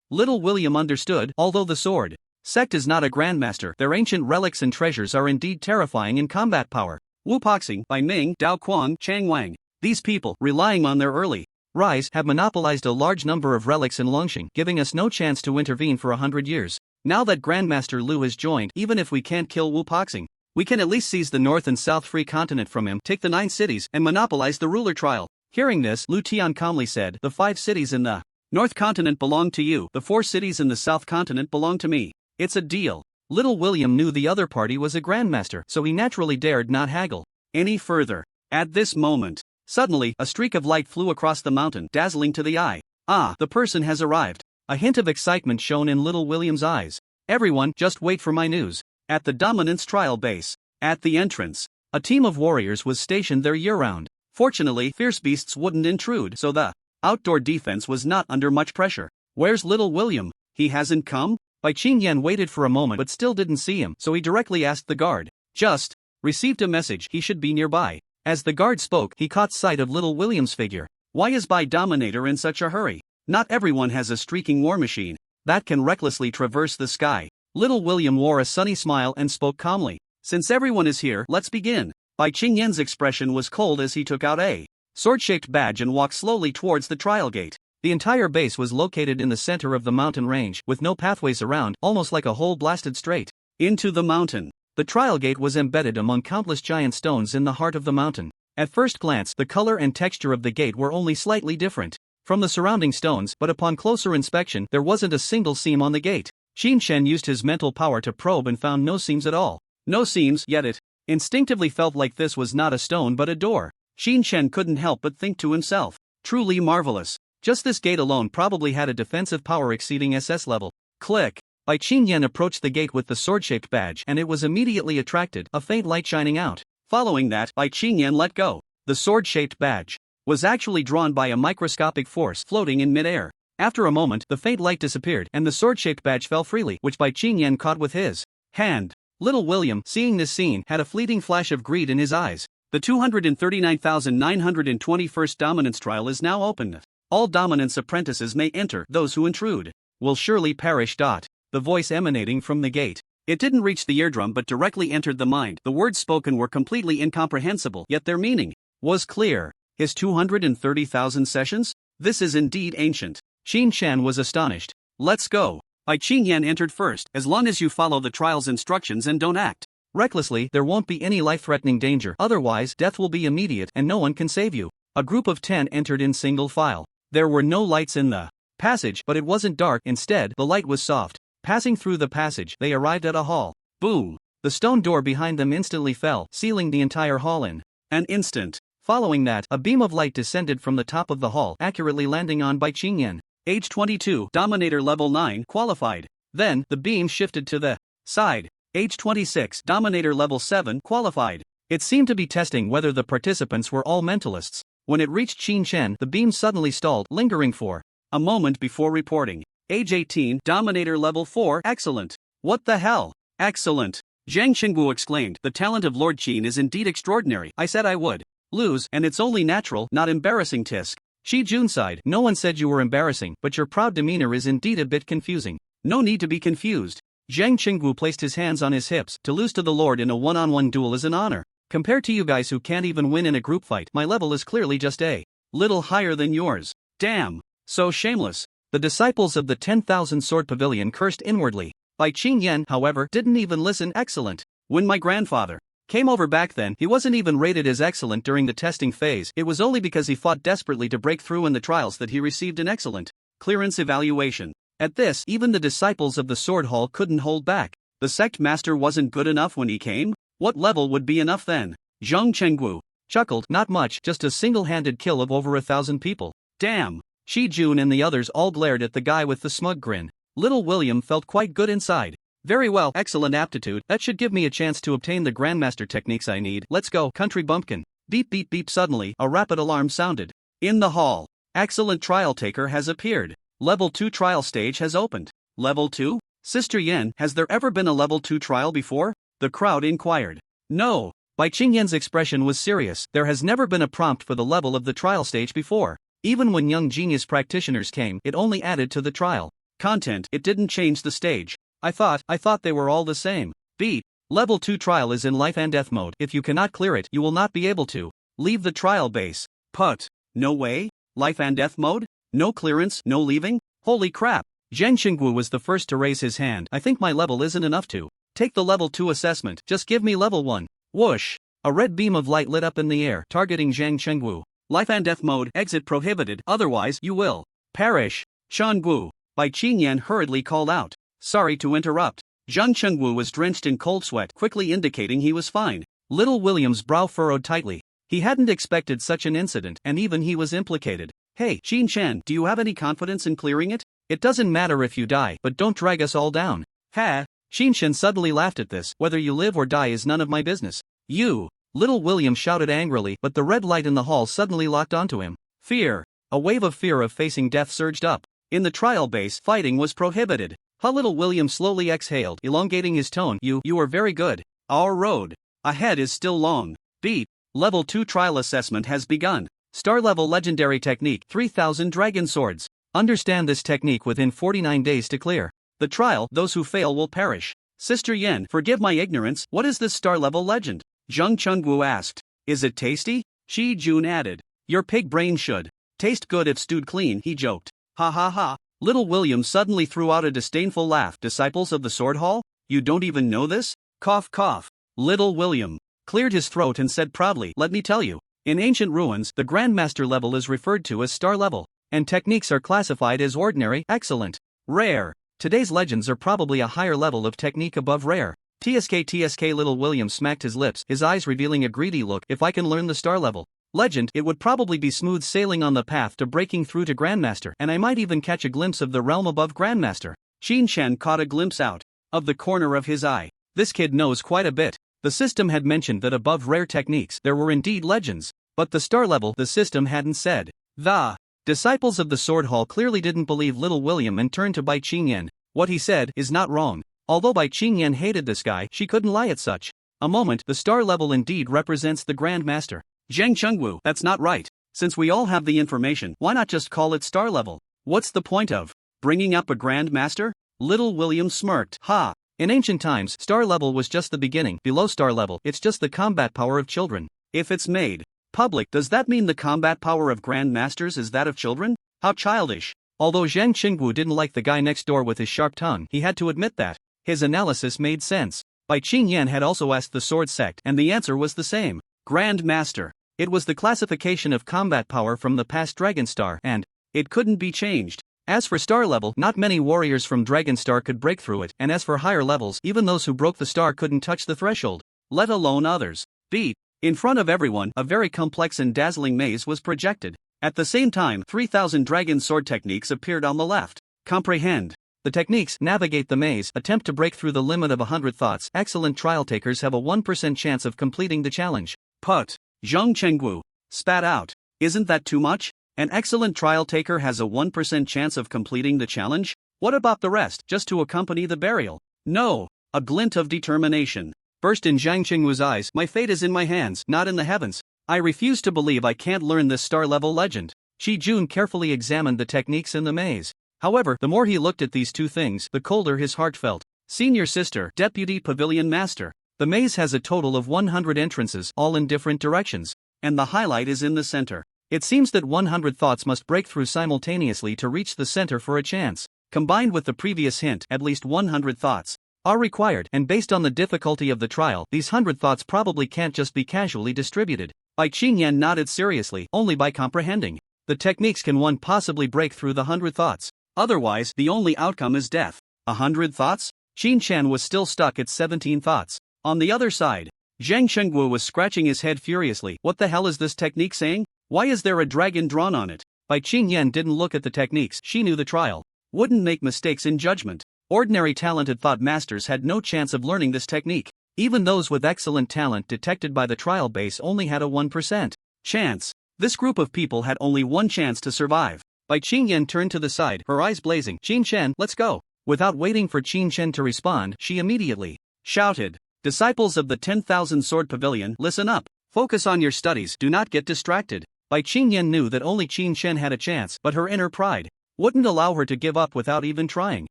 Little William understood, although the sword sect is not a Grandmaster, their ancient relics and treasures are indeed terrifying in combat power. Wupoxing, by Ming, Dao Quang, Chang Wang. These people, relying on their early rise, have monopolized a large number of relics in Longxing, giving us no chance to intervene for 100 years. Now that Grandmaster Lu has joined, even if we can't kill Wupoxing, we can at least seize the North and South Free Continent from him, take the 9 cities, and monopolize the ruler trial. Hearing this, Lu Tian calmly said, the 5 cities in the North Continent belong to you, the 4 cities in the South Continent belong to me. It's a deal. Little William knew the other party was a Grandmaster, so he naturally dared not haggle any further. At this moment, suddenly, a streak of light flew across the mountain, dazzling to the eye. Ah, the person has arrived. A hint of excitement shone in Little William's eyes. Everyone, just wait for my news. At the Dominance Trial Base, at the entrance, a team of warriors was stationed there year-round. Fortunately, fierce beasts wouldn't intrude, so the outdoor defense was not under much pressure. Where's Little William? He hasn't come? Bai Qingyan waited for a moment but still didn't see him, so he directly asked the guard. Just received a message, he should be nearby. As the guard spoke, he caught sight of Little William's figure. Why is Bai Dominator in such a hurry? Not everyone has a streaking war machine that can recklessly traverse the sky. Little William wore a sunny smile and spoke calmly. Since everyone is here, let's begin. Bai Qingyan's expression was cold as he took out a sword-shaped badge and walked slowly towards the trial gate. The entire base was located in the center of the mountain range, with no pathways around, almost like a hole blasted straight into the mountain. The trial gate was embedded among countless giant stones in the heart of the mountain. At first glance, the color and texture of the gate were only slightly different from the surrounding stones, but upon closer inspection, there wasn't a single seam on the gate. Xin Shen used his mental power to probe and found no seams at all. No seams, yet it instinctively felt like this was not a stone but a door. Xin Shen couldn't help but think to himself, truly marvelous. Just this gate alone probably had a defensive power exceeding SS level. Click. Bai Qingyan approached the gate with the sword-shaped badge and it was immediately attracted, a faint light shining out. Following that, Bai Qingyan let go. The sword-shaped badge was actually drawn by a microscopic force floating in midair. After a moment, the faint light disappeared and the sword-shaped badge fell freely, which Bai Qingyan caught with his hand. Little William, seeing this scene, had a fleeting flash of greed in his eyes. The 239,921st Dominance Trial is now open. All Dominance apprentices may enter, those who intrude will surely perish. The voice emanating from the gate. It didn't reach the eardrum but directly entered the mind. The words spoken were completely incomprehensible, yet their meaning was clear. His 230,000 sessions? This is indeed ancient. Xin Shan was astonished. Let's go. Bai Qingyan entered first. As long as you follow the trial's instructions and don't act recklessly, there won't be any life-threatening danger. Otherwise, death will be immediate and no one can save you. A group of 10 entered in single file. There were no lights in the passage, but it wasn't dark. Instead, the light was soft. Passing through the passage, they arrived at a hall. Boom! The stone door behind them instantly fell, sealing the entire hall in an instant. Following that, a beam of light descended from the top of the hall, accurately landing on Bai Qingyan. Age 22, Dominator level 9, qualified. Then, the beam shifted to the side. Age 26, Dominator level 7, qualified. It seemed to be testing whether the participants were all mentalists. When it reached Xin Shen, the beam suddenly stalled, lingering for a moment before reporting. Age 18, Dominator level 4, excellent. What the hell? Excellent. Zhang Qingwu exclaimed, the talent of Lord Qin is indeed extraordinary. I said I would lose, and it's only natural, not embarrassing. Tisk. Shi Jun sighed. No one said you were embarrassing, but your proud demeanor is indeed a bit confusing. No need to be confused. Zhang Qingwu placed his hands on his hips. To lose to the Lord in a one-on-one duel is an honor. Compared to you guys who can't even win in a group fight, my level is clearly just a little higher than yours. Damn. So shameless. The disciples of the 10,000 Sword Pavilion cursed inwardly. Bai Qingyan, however, didn't even listen. Excellent. When my grandfather came over back then, he wasn't even rated as excellent during the testing phase. It was only because he fought desperately to break through in the trials that he received an excellent clearance evaluation. At this, even the disciples of the Sword Hall couldn't hold back. The sect master wasn't good enough when he came? What level would be enough then? Zhang Chenggu chuckled. Not much, just a single-handed kill of over 1,000 people. Damn. Shi Jun and the others all glared at the guy with the smug grin. Little William felt quite good inside. Very well, excellent aptitude. That should give me a chance to obtain the Grandmaster techniques I need. Let's go, country bumpkin. Beep beep beep. Suddenly, a rapid alarm sounded. In the hall. Excellent trial taker has appeared. Level 2 trial stage has opened. Level 2? Sister Yen, has there ever been a level 2 trial before? The crowd inquired. No. Bai Qingyan's expression was serious. There has never been a prompt for the level of the trial stage before. Even when young genius practitioners came, it only added to the trial content. It didn't change the stage. I thought they were all the same. Beep. Level 2 trial is in life and death mode. If you cannot clear it, you will not be able to leave the trial base. Put. No way? Life and death mode? No clearance, no leaving? Holy crap. Zhang Qingwu was the first to raise his hand. I think my level isn't enough to take the level 2 assessment. Just give me level 1. Whoosh. A red beam of light lit up in the air, targeting Zhang Qingwu. Life and death mode, exit prohibited, otherwise you will perish. Shangu. Bai Qingyan hurriedly called out. Sorry to interrupt. Zhang Chengwu was drenched in cold sweat, quickly indicating he was fine. Little William's brow furrowed tightly. He hadn't expected such an incident, and even he was implicated. Hey, Xin Shan, do you have any confidence in clearing it? It doesn't matter if you die, but don't drag us all down. Ha! Xin Shan suddenly laughed at this. Whether you live or die is none of my business. You! Little William shouted angrily, but the red light in the hall suddenly locked onto him. Fear. A wave of fear of facing death surged up. In the trial base, fighting was prohibited. Little William slowly exhaled, elongating his tone. You are very good. Our road ahead is still long. Beep. Level 2 trial assessment has begun. Star level legendary technique 3000 dragon swords. Understand this technique within 49 days to clear the trial. Those who fail will perish. Sister Yen, forgive my ignorance. What is this star level legend? Zhang Chengwu asked. Is it tasty? Shi Jun added. Your pig brain should taste good if stewed clean, he joked. Ha ha ha. Little William suddenly threw out a disdainful laugh. Disciples of the Sword Hall? You don't even know this? Cough cough. Little William cleared his throat and said proudly, let me tell you. In ancient ruins, the Grandmaster level is referred to as star level, and techniques are classified as ordinary, excellent, rare. Today's legends are probably a higher level of technique above rare. TSK Little William smacked his lips, his eyes revealing a greedy look. If I can learn the star level legend, it would probably be smooth sailing on the path to breaking through to Grandmaster, and I might even catch a glimpse of the realm above Grandmaster. Xin Shan caught a glimpse out of the corner of his eye. This kid knows quite a bit. The system had mentioned that above rare techniques there were indeed legends, but the star level the system hadn't said. The disciples of the Sword Hall clearly didn't believe Little William and turned to Bai Qingyan. What he said is not wrong. Although Bai Qingyan hated this guy, she couldn't lie at such a moment. The star level indeed represents the Grand Master. Zhang Chengwu, that's not right. Since we all have the information, why not just call it star level? What's the point of bringing up a Grand Master? Little William smirked. Ha! In ancient times, star level was just the beginning. Below star level, it's just the combat power of children. If it's made public, does that mean the combat power of Grand Masters is that of children? How childish. Although Zhang Qingwu didn't like the guy next door with his sharp tongue, he had to admit that his analysis made sense. Bai Qingyan had also asked the sword sect, and the answer was the same. Grand Master. It was the classification of combat power from the past Dragon Star, and it couldn't be changed. As for star level, not many warriors from Dragon Star could break through it, and as for higher levels, even those who broke the star couldn't touch the threshold, let alone others. Beat. In front of everyone, a very complex and dazzling maze was projected. At the same time, 3,000 dragon sword techniques appeared on the left. Comprehend. The techniques navigate the maze, attempt to break through the limit of 100 thoughts. Excellent trial takers have a 1% chance of completing the challenge. Put. Zhang Chengwu spat out. Isn't that too much? An excellent trial taker has a 1% chance of completing the challenge? What about the rest, just to accompany the burial? No. A glint of determination burst in Zhang Chengwu's eyes. My fate is in my hands, not in the heavens. I refuse to believe I can't learn this star-level legend. Shi Jun carefully examined the techniques in the maze. However, the more he looked at these two things, the colder his heart felt. Senior Sister, Deputy Pavilion Master. The maze has a total of 100 entrances, all in different directions, and the highlight is in the center. It seems that 100 thoughts must break through simultaneously to reach the center for a chance. Combined with the previous hint, at least 100 thoughts are required, and based on the difficulty of the trial, these 100 thoughts probably can't just be casually distributed. Bai Qingyan nodded seriously. Only by comprehending the techniques can one possibly break through the 100 thoughts. Otherwise, the only outcome is death. 100 thoughts? Xin Shan was still stuck at 17 thoughts. On the other side, Zhang Chengwu was scratching his head furiously. What the hell is this technique saying? Why is there a dragon drawn on it? Bai Qingyan didn't look at the techniques. She knew the trial wouldn't make mistakes in judgment. Ordinary talented thought masters had no chance of learning this technique. Even those with excellent talent detected by the trial base only had a 1% chance. This group of people had only one chance to survive. Bai Qingyan turned to the side, her eyes blazing. Qin Shen, let's go. Without waiting for Qin Shen to respond, she immediately shouted. Disciples of the 10,000 Sword Pavilion, listen up. Focus on your studies, do not get distracted. Bai Qingyan knew that only Qin Shen had a chance, but her inner pride wouldn't allow her to give up without even trying.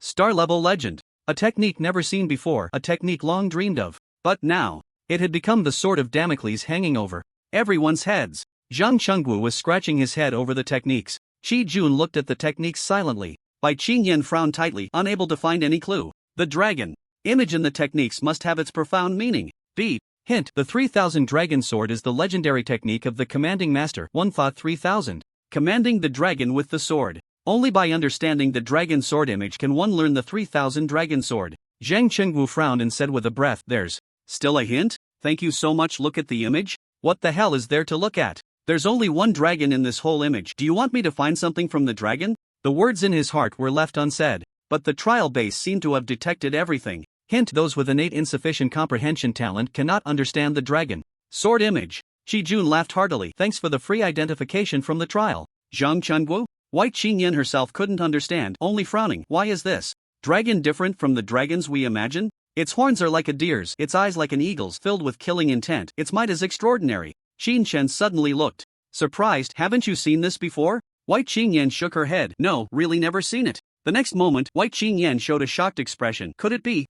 Star-level legend. A technique never seen before, a technique long dreamed of. But now, it had become the sword of Damocles hanging over everyone's heads. Zhang Chengwu was scratching his head over the techniques. Shi Jun looked at the techniques silently. Bai Qingyan frowned tightly, unable to find any clue. The dragon image in the techniques must have its profound meaning. B. Hint, the 3000 dragon sword is the legendary technique of the commanding master. One thought 3000. Commanding the dragon with the sword. Only by understanding the dragon sword image can one learn the 3000 dragon sword. Zhang Chengwu frowned and said with a breath, there's still a hint? Thank you so much. Look at the image. What the hell is there to look at? There's only one dragon in this whole image. Do you want me to find something from the dragon? The words in his heart were left unsaid, but the trial base seemed to have detected everything. Hint, those with innate insufficient comprehension talent cannot understand the dragon sword image. Shi Jun laughed heartily. Thanks for the free identification from the trial. Zhang Chengwu? White Qingyan herself couldn't understand, only frowning. Why is this dragon different from the dragons we imagine? Its horns are like a deer's, its eyes like an eagle's, filled with killing intent. Its might is extraordinary. Xin Shen suddenly looked surprised. Haven't you seen this before? White Qingyan shook her head. No, really never seen it. The next moment, White Qingyan showed a shocked expression. Could it be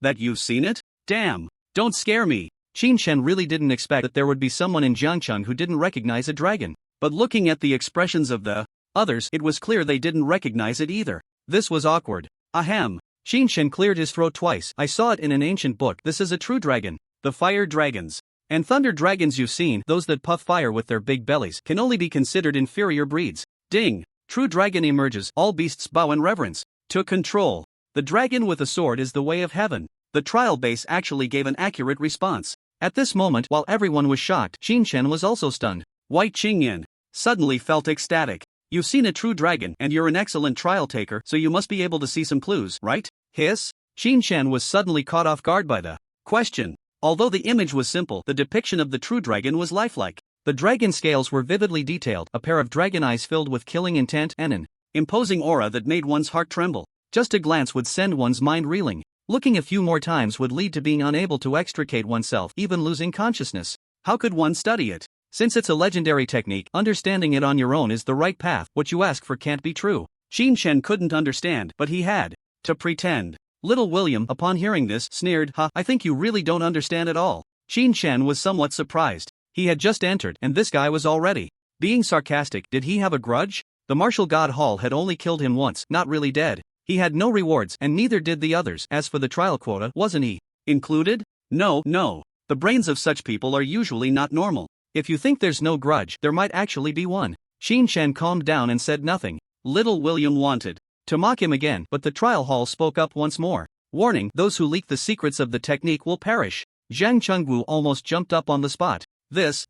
that you've seen it? Damn. Don't scare me. Qin Shen really didn't expect that there would be someone in Jiangcheng who didn't recognize a dragon. But looking at the expressions of the others, it was clear they didn't recognize it either. This was awkward. Ahem. Qin Shen cleared his throat twice. I saw it in an ancient book. This is a true dragon. The fire dragons and thunder dragons you've seen, those that puff fire with their big bellies, can only be considered inferior breeds. Ding. True dragon emerges. All beasts bow in reverence. To control. The dragon with a sword is the way of heaven. The trial base actually gave an accurate response. At this moment, while everyone was shocked, Qin Shen was also stunned. White Qingyan suddenly felt ecstatic. You've seen a true dragon, and you're an excellent trial taker, so you must be able to see some clues, right? Hiss? Qin Shen was suddenly caught off guard by the question. Although the image was simple, the depiction of the true dragon was lifelike. The dragon scales were vividly detailed, a pair of dragon eyes filled with killing intent, and an imposing aura that made one's heart tremble. Just a glance would send one's mind reeling. Looking a few more times would lead to being unable to extricate oneself, even losing consciousness. How could one study it? Since it's a legendary technique, understanding it on your own is the right path. What you ask for can't be true. Qin Shen couldn't understand, but he had to pretend. Little William, upon hearing this, sneered, I think you really don't understand at all. Qin Shen was somewhat surprised. He had just entered, and this guy was already being sarcastic. Did he have a grudge? The martial god Hall had only killed him once, not really dead. He had no rewards, and neither did the others. As for the trial quota, wasn't he included? No. The brains of such people are usually not normal. If you think there's no grudge, there might actually be one. Qin Shen calmed down and said nothing. Little William wanted to mock him again, but the trial hall spoke up once more. Warning, those who leak the secrets of the technique will perish. Zhang Chengwu almost jumped up on the spot. This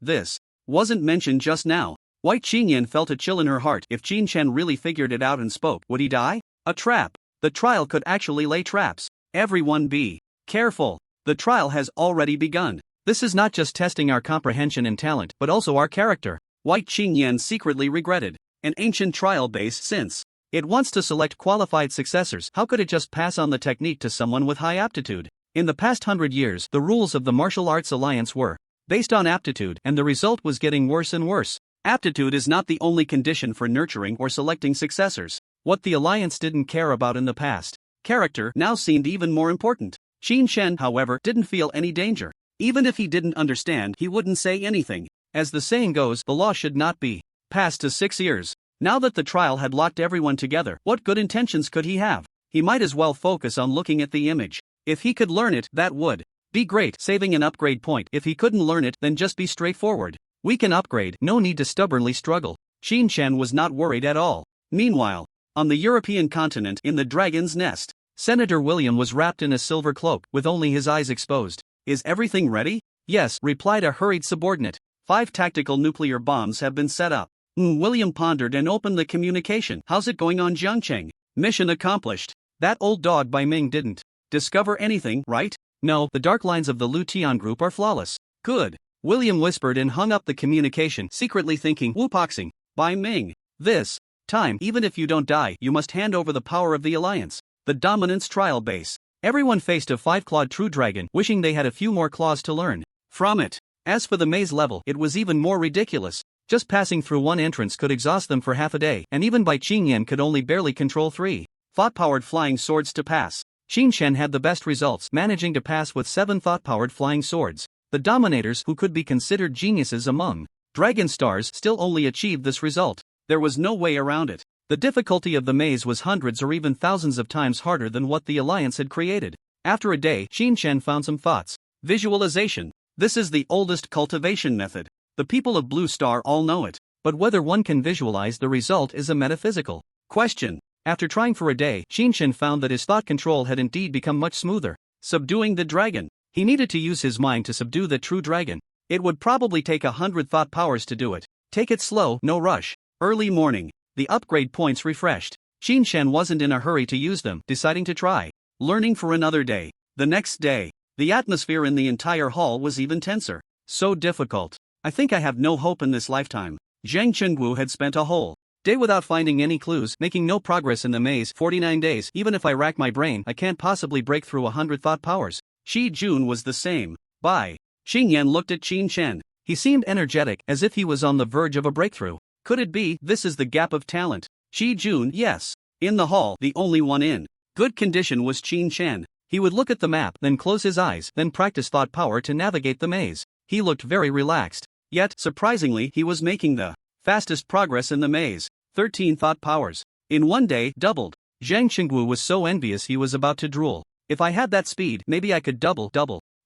wasn't mentioned just now. White Qingyan felt a chill in her heart. If Qin Shen really figured it out and spoke, would he die? A trap. The trial could actually lay traps. Everyone be careful. The trial has already begun. This is not just testing our comprehension and talent, but also our character. White Qingyan secretly regretted an ancient trial base since it wants to select qualified successors. How could it just pass on the technique to someone with high aptitude? In the past 100 years, the rules of the Martial Arts Alliance were based on aptitude, and the result was getting worse and worse. Aptitude is not the only condition for nurturing or selecting successors. What the Alliance didn't care about in the past, character, now seemed even more important. Qin Shen, however, didn't feel any danger. Even if he didn't understand, he wouldn't say anything. As the saying goes, the law should not be passed to 6 ears. Now that the trial had locked everyone together, what good intentions could he have? He might as well focus on looking at the image. If he could learn it, that would be great, saving an upgrade point. If he couldn't learn it, then just be straightforward. We can upgrade, no need to stubbornly struggle. Qin Shen was not worried at all. Meanwhile, on the European continent, in the Dragon's Nest, Senator William was wrapped in a silver cloak, with only his eyes exposed. Is everything ready? Yes, replied a hurried subordinate. 5 tactical nuclear bombs have been set up. William pondered and opened the communication. How's it going on Jiangcheng? Mission accomplished. That old dog by Ming didn't discover anything, right? No, the dark lines of the Lu Tian group are flawless. Good. William whispered and hung up the communication, secretly thinking, Wupoxing, by Ming. This time, even if you don't die, you must hand over the power of the Alliance. The Dominance Trial Base. Everyone faced a 5-clawed true dragon, wishing they had a few more claws to learn from it. As for the maze level, it was even more ridiculous. Just passing through one entrance could exhaust them for half a day, and even Bai Qingyan could only barely control 3 thought-powered flying swords to pass. Qin Shen had the best results, managing to pass with 7 thought-powered flying swords. The dominators, who could be considered geniuses among dragon stars, still only achieved this result. There was no way around it. The difficulty of the maze was hundreds or even thousands of times harder than what the Alliance had created. After a day, Qin Shen found some thoughts. Visualization. This is the oldest cultivation method. The people of Blue Star all know it. But whether one can visualize the result is a metaphysical question. After trying for a day, Qin Shen found that his thought control had indeed become much smoother. Subduing the dragon. He needed to use his mind to subdue the true dragon. It would probably take 100 thought powers to do it. Take it slow, no rush. Early morning. The upgrade points refreshed. Qin Shen wasn't in a hurry to use them, deciding to try learning for another day. The next day, the atmosphere in the entire hall was even tenser. So difficult. I think I have no hope in this lifetime. Zhang Chengwu had spent a whole day without finding any clues, making no progress in the maze. 49 days. Even if I rack my brain, I can't possibly break through 100 thought powers. Shi Jun was the same. Bai Qingyan looked at Qin Shen. He seemed energetic, as if he was on the verge of a breakthrough. Could it be, this is the gap of talent? Shi Jun, yes. In the hall, the only one in good condition was Qin Shen. He would look at the map, then close his eyes, then practice thought power to navigate the maze. He looked very relaxed. Yet, surprisingly, he was making the fastest progress in the maze. 13 thought powers. In one day, doubled. Zhang Qingwu was so envious he was about to drool. If I had that speed, maybe I could double.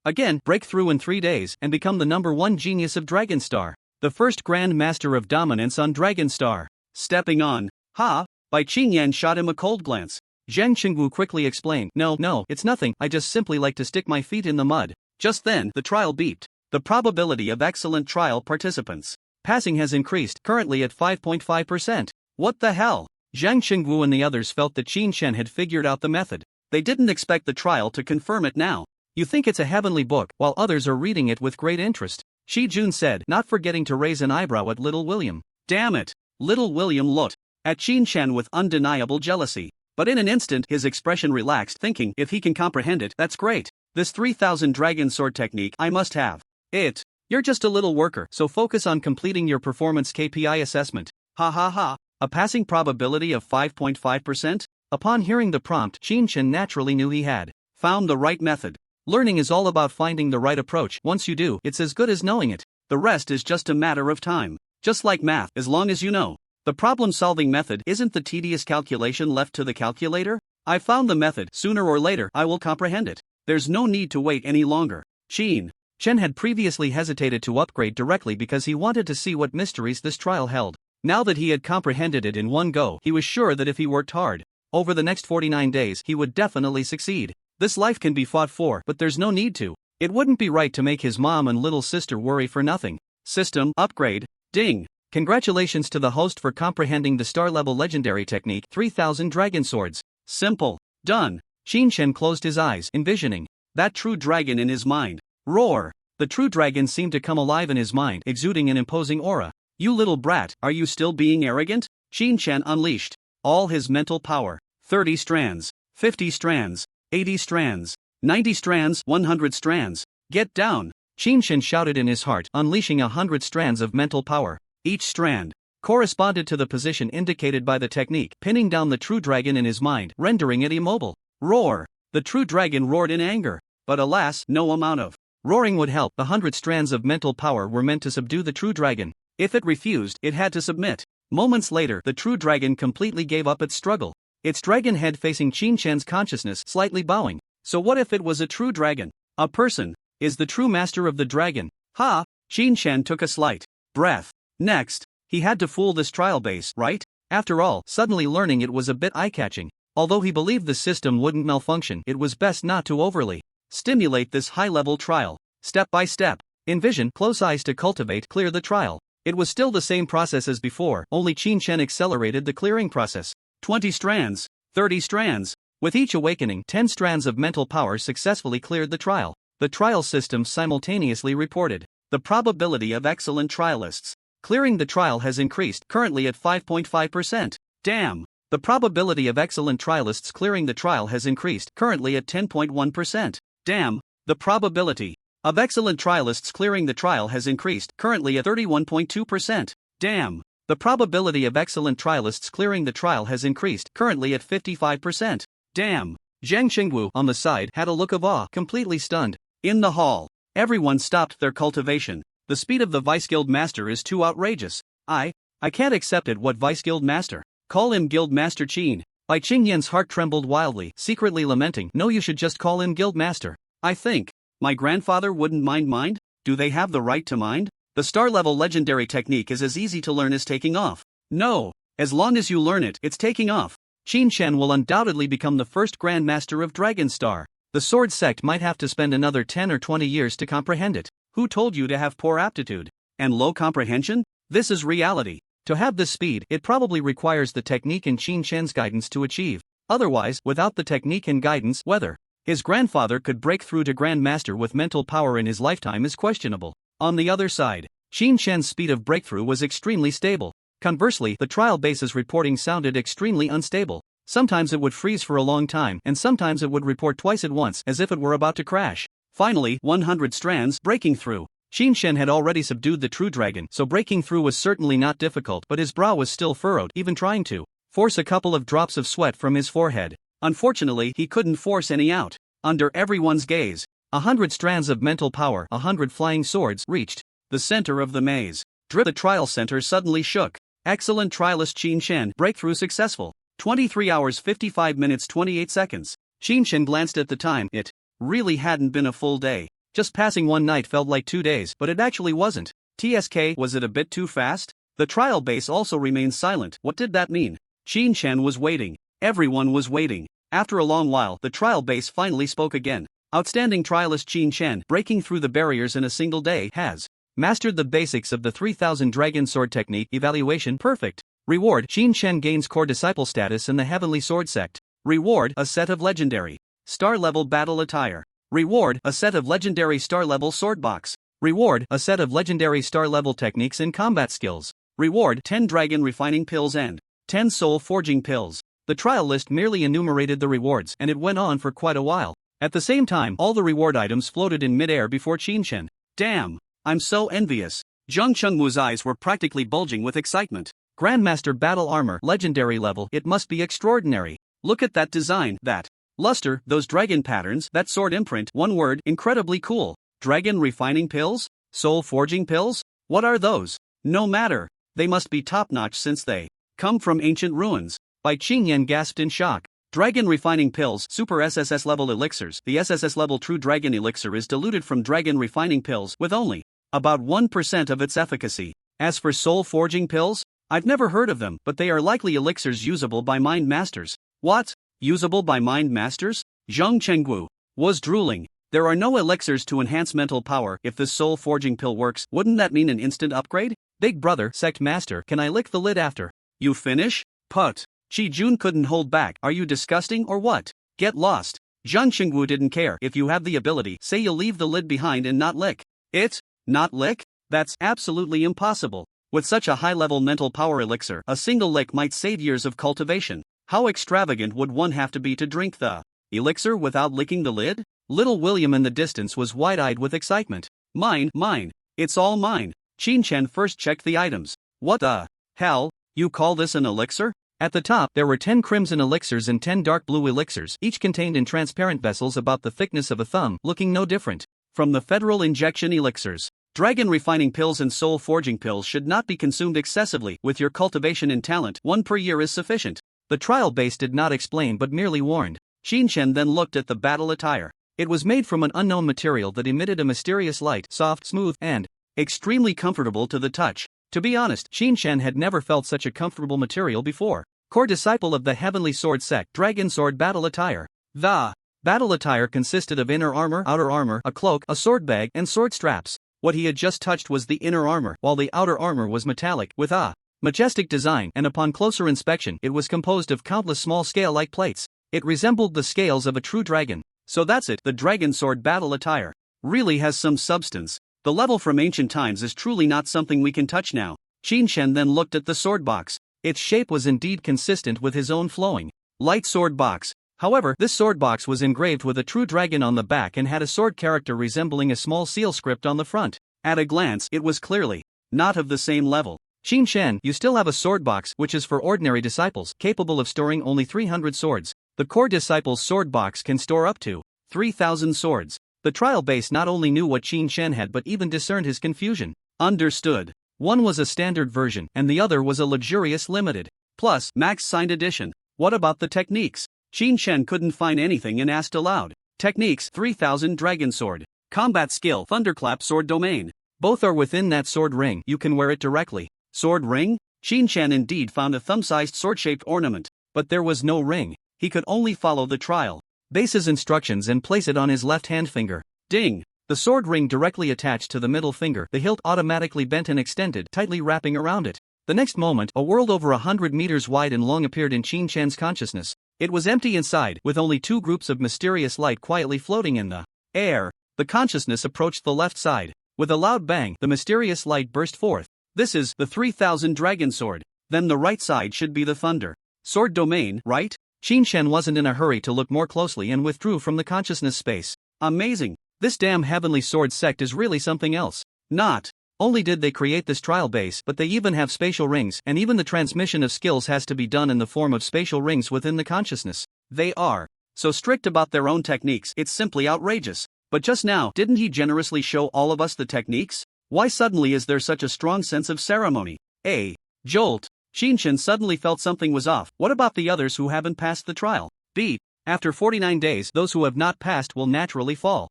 Again, break through in 3 days and become the #1 genius of Dragon Star. The first Grand Master of Dominance on Dragon Star. Stepping on. Bai Qingyan shot him a cold glance. Zhang Qingwu quickly explained, No, it's nothing, I just simply like to stick my feet in the mud. Just then, the trial beeped. The probability of excellent trial participants passing has increased, currently at 5.5%. What the hell? Zhang Qingwu and the others felt that Qin Shen had figured out the method. They didn't expect the trial to confirm it now. You think it's a heavenly book, while others are reading it with great interest, Shi Jun said, not forgetting to raise an eyebrow at Little William. Damn it! Little William looked at Qin Shen with undeniable jealousy. But in an instant his expression relaxed, thinking, if he can comprehend it, that's great. This 3000 dragon sword technique, I must have it. You're just a little worker, so focus on completing your performance KPI assessment. A passing probability of 5.5%? Upon hearing the prompt, Qin Shen naturally knew he had found the right method. Learning is all about finding the right approach. Once you do, it's as good as knowing it. The rest is just a matter of time. Just like math, as long as you know the problem-solving method, isn't the tedious calculation left to the calculator? I found the method, sooner or later I will comprehend it. There's no need to wait any longer. Qin Shen had previously hesitated to upgrade directly because he wanted to see what mysteries this trial held. Now that he had comprehended it in one go, he was sure that if he worked hard over the next 49 days, he would definitely succeed. This life can be fought for, but there's no need to. It wouldn't be right to make his mom and little sister worry for nothing. System upgrade. Ding. Congratulations to the host for comprehending the star-level legendary technique 3000 Dragon Swords. Simple. Done. Qin Shen closed his eyes, envisioning that true dragon in his mind. Roar. The true dragon seemed to come alive in his mind, exuding an imposing aura. You little brat, are you still being arrogant? Qin Shen unleashed all his mental power. 30 strands, 50 strands, 80 strands, 90 strands, 100 strands. Get down. Qin Shen shouted in his heart, unleashing 100 strands of mental power. Each strand corresponded to the position indicated by the technique, pinning down the true dragon in his mind, rendering it immobile. Roar. The true dragon roared in anger. But alas, no amount of roaring would help. The 100 strands of mental power were meant to subdue the true dragon. If it refused, it had to submit. Moments later, the true dragon completely gave up its struggle, its dragon head facing Qin Shen's consciousness, slightly bowing. So what if it was a true dragon? A person is the true master of the dragon. Qin Shen took a slight breath. Next, he had to fool this trial base, right? After all, suddenly learning it was a bit eye-catching. Although he believed the system wouldn't malfunction, it was best not to overly stimulate this high-level trial. Step by step. Envision, close eyes to cultivate, clear the trial. It was still the same process as before, only Qin Shen accelerated the clearing process. 20 strands, 30 strands. With each awakening, 10 strands of mental power successfully cleared the trial. The trial system simultaneously reported the probability of excellent trialists clearing the trial has increased, currently at 5.5%. Damn! The probability of excellent trialists clearing the trial has increased, currently at 10.1%. Damn! The probability of excellent trialists clearing the trial has increased, currently at 31.2%. Damn! The probability of excellent trialists clearing the trial has increased, currently at 55%. Damn! Zhang Qingwu, on the side, had a look of awe, completely stunned. In the hall, everyone stopped their cultivation. The speed of the Vice Guild Master is too outrageous. I can't accept it. What Vice Guild Master? Call him Guild Master Qin. Bai Qingyan's heart trembled wildly, secretly lamenting, no, you should just call him Guild Master. I think my grandfather wouldn't mind? Do they have the right to mind? The star-level legendary technique is as easy to learn as taking off. No, as long as you learn it, it's taking off. Qin Shen will undoubtedly become the first Grand Master of Dragon Star. The sword sect might have to spend another 10 or 20 years to comprehend it. Who told you to have poor aptitude and low comprehension? This is reality. To have this speed, it probably requires the technique and Qin Shen's guidance to achieve. Otherwise, without the technique and guidance, whether his grandfather could break through to Grand Master with mental power in his lifetime is questionable. On the other side, Qin Shen's speed of breakthrough was extremely stable. Conversely, the trial base's reporting sounded extremely unstable. Sometimes it would freeze for a long time, and sometimes it would report twice at once, as if it were about to crash. Finally, 100 strands, breaking through. Qin Shen had already subdued the true dragon, so breaking through was certainly not difficult, but his brow was still furrowed, even trying to force a couple of drops of sweat from his forehead. Unfortunately, he couldn't force any out. Under everyone's gaze, 100 strands of mental power, 100 flying swords, reached the center of the maze. The trial center suddenly shook. Excellent trialist Qin Shen, breakthrough successful. 23 hours 55 minutes 28 seconds. Qin Shen glanced at the time. It really hadn't been a full day. Just passing one night felt like 2 days, but it actually wasn't. TSK, was it a bit too fast? The trial base also remained silent. What did that mean? Qin Shen was waiting. Everyone was waiting. After a long while, the trial base finally spoke again. Outstanding trialist Qin Shen, breaking through the barriers in a single day, has mastered the basics of the 3000 Dragon Sword technique. Evaluation perfect. Reward: Qin Shen gains core disciple status in the Heavenly Sword sect. Reward: a set of legendary star-level battle attire. Reward: a set of legendary star-level sword box. Reward: a set of legendary star-level techniques and combat skills. Reward: 10 dragon refining pills and 10 soul forging pills. The trial list merely enumerated the rewards, and it went on for quite a while. At the same time, all the reward items floated in mid-air before Qin Shen. Damn! I'm so envious. Zhang Chengmu's eyes were practically bulging with excitement. Grandmaster Battle Armor, legendary level, it must be extraordinary. Look at that design, that luster, those dragon patterns, that sword imprint, one word, incredibly cool. Dragon refining pills? Soul forging pills? What are those? No matter. They must be top-notch since they come from ancient ruins. Bai Qingyan gasped in shock. Dragon refining pills, super SSS level elixirs. The SSS level true dragon elixir is diluted from dragon refining pills with only about 1% of its efficacy. As for soul forging pills, I've never heard of them, but they are likely elixirs usable by mind masters. What? Usable by mind masters? Zhang Chenggu was drooling. There are no elixirs to enhance mental power. If this soul forging pill works, wouldn't that mean an instant upgrade? Big brother, sect master, can I lick the lid after you finish? Put. Qi Jun couldn't hold back. Are you disgusting or what? Get lost. Zhang Chenggu didn't care. If you have the ability, say you'll leave the lid behind and not lick it. Not lick? That's absolutely impossible. With such a high-level mental power elixir, a single lick might save years of cultivation. How extravagant would one have to be to drink the elixir without licking the lid? Little William in the distance was wide-eyed with excitement. Mine, mine. It's all mine. Qin Shen first checked the items. What the hell? You call this an elixir? At the top, there were 10 crimson elixirs and 10 dark blue elixirs, each contained in transparent vessels about the thickness of a thumb, looking no different from the federal injection elixirs. Dragon refining pills and soul forging pills should not be consumed excessively. With your cultivation and talent, 1 per year is sufficient. The trial base did not explain but merely warned. Qin Shen then looked at the battle attire. It was made from an unknown material that emitted a mysterious light, soft, smooth, and extremely comfortable to the touch. To be honest, Qin Shen had never felt such a comfortable material before. Core disciple of the Heavenly Sword sect, Dragon Sword battle attire. The battle attire consisted of inner armor, outer armor, a cloak, a sword bag, and sword straps. What he had just touched was the inner armor, while the outer armor was metallic, with a majestic design, and upon closer inspection, it was composed of countless small scale-like plates. It resembled the scales of a true dragon. So that's it, the Dragon Sword battle attire really has some substance. The level from ancient times is truly not something we can touch now. Qin Shen then looked at the sword box. Its shape was indeed consistent with his own flowing light sword box. However, this sword box was engraved with a true dragon on the back and had a sword character resembling a small seal script on the front. At a glance, it was clearly not of the same level. Qin Shen, you still have a sword box, which is for ordinary disciples, capable of storing only 300 swords. The core disciple's sword box can store up to 3,000 swords. The trial base not only knew what Qin Shen had but even discerned his confusion. Understood. One was a standard version, and the other was a luxurious limited plus max signed edition. What about the techniques? Qin Shen couldn't find anything and asked aloud. Techniques: 3000 Dragon Sword. Combat skill: Thunderclap Sword Domain. Both are within that sword ring. You can wear it directly. Sword ring? Qin Shen indeed found a thumb-sized sword-shaped ornament, but there was no ring. He could only follow the trial base's instructions and place it on his left-hand finger. Ding! The sword ring directly attached to the middle finger, the hilt automatically bent and extended, tightly wrapping around it. The next moment, a world over 100 meters wide and long appeared in Qin Shen's consciousness. It was empty inside, with only 2 groups of mysterious light quietly floating in the air. The consciousness approached the left side. With a loud bang, the mysterious light burst forth. This is the 3000 Dragon Sword. Then the right side should be the Thunder Sword Domain, right? Qin Shen wasn't in a hurry to look more closely and withdrew from the consciousness space. Amazing. This damn Heavenly Sword sect is really something else. Not only did they create this trial base, but they even have spatial rings, and even the transmission of skills has to be done in the form of spatial rings within the consciousness. They are So strict about their own techniques, it's simply outrageous. But just now, didn't he generously show all of us the techniques? Why suddenly is there such a strong sense of ceremony? A jolt. Shinshin suddenly felt something was off. What about the others who haven't passed the trial? B. After 49 days, those who have not passed will naturally fall.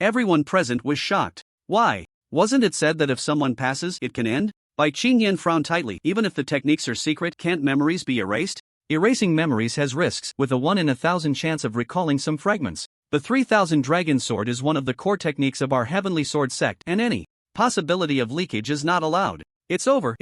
Everyone present was shocked. Why? Wasn't it said that if someone passes, it can end? Bai Qingyan frowned tightly. Even if the techniques are secret, can't memories be erased? Erasing memories has risks, with a 1 in 1,000 chance of recalling some fragments. The 3000 Dragon Sword is one of the core techniques of our Heavenly Sword sect, and any possibility of leakage is not allowed. It's over,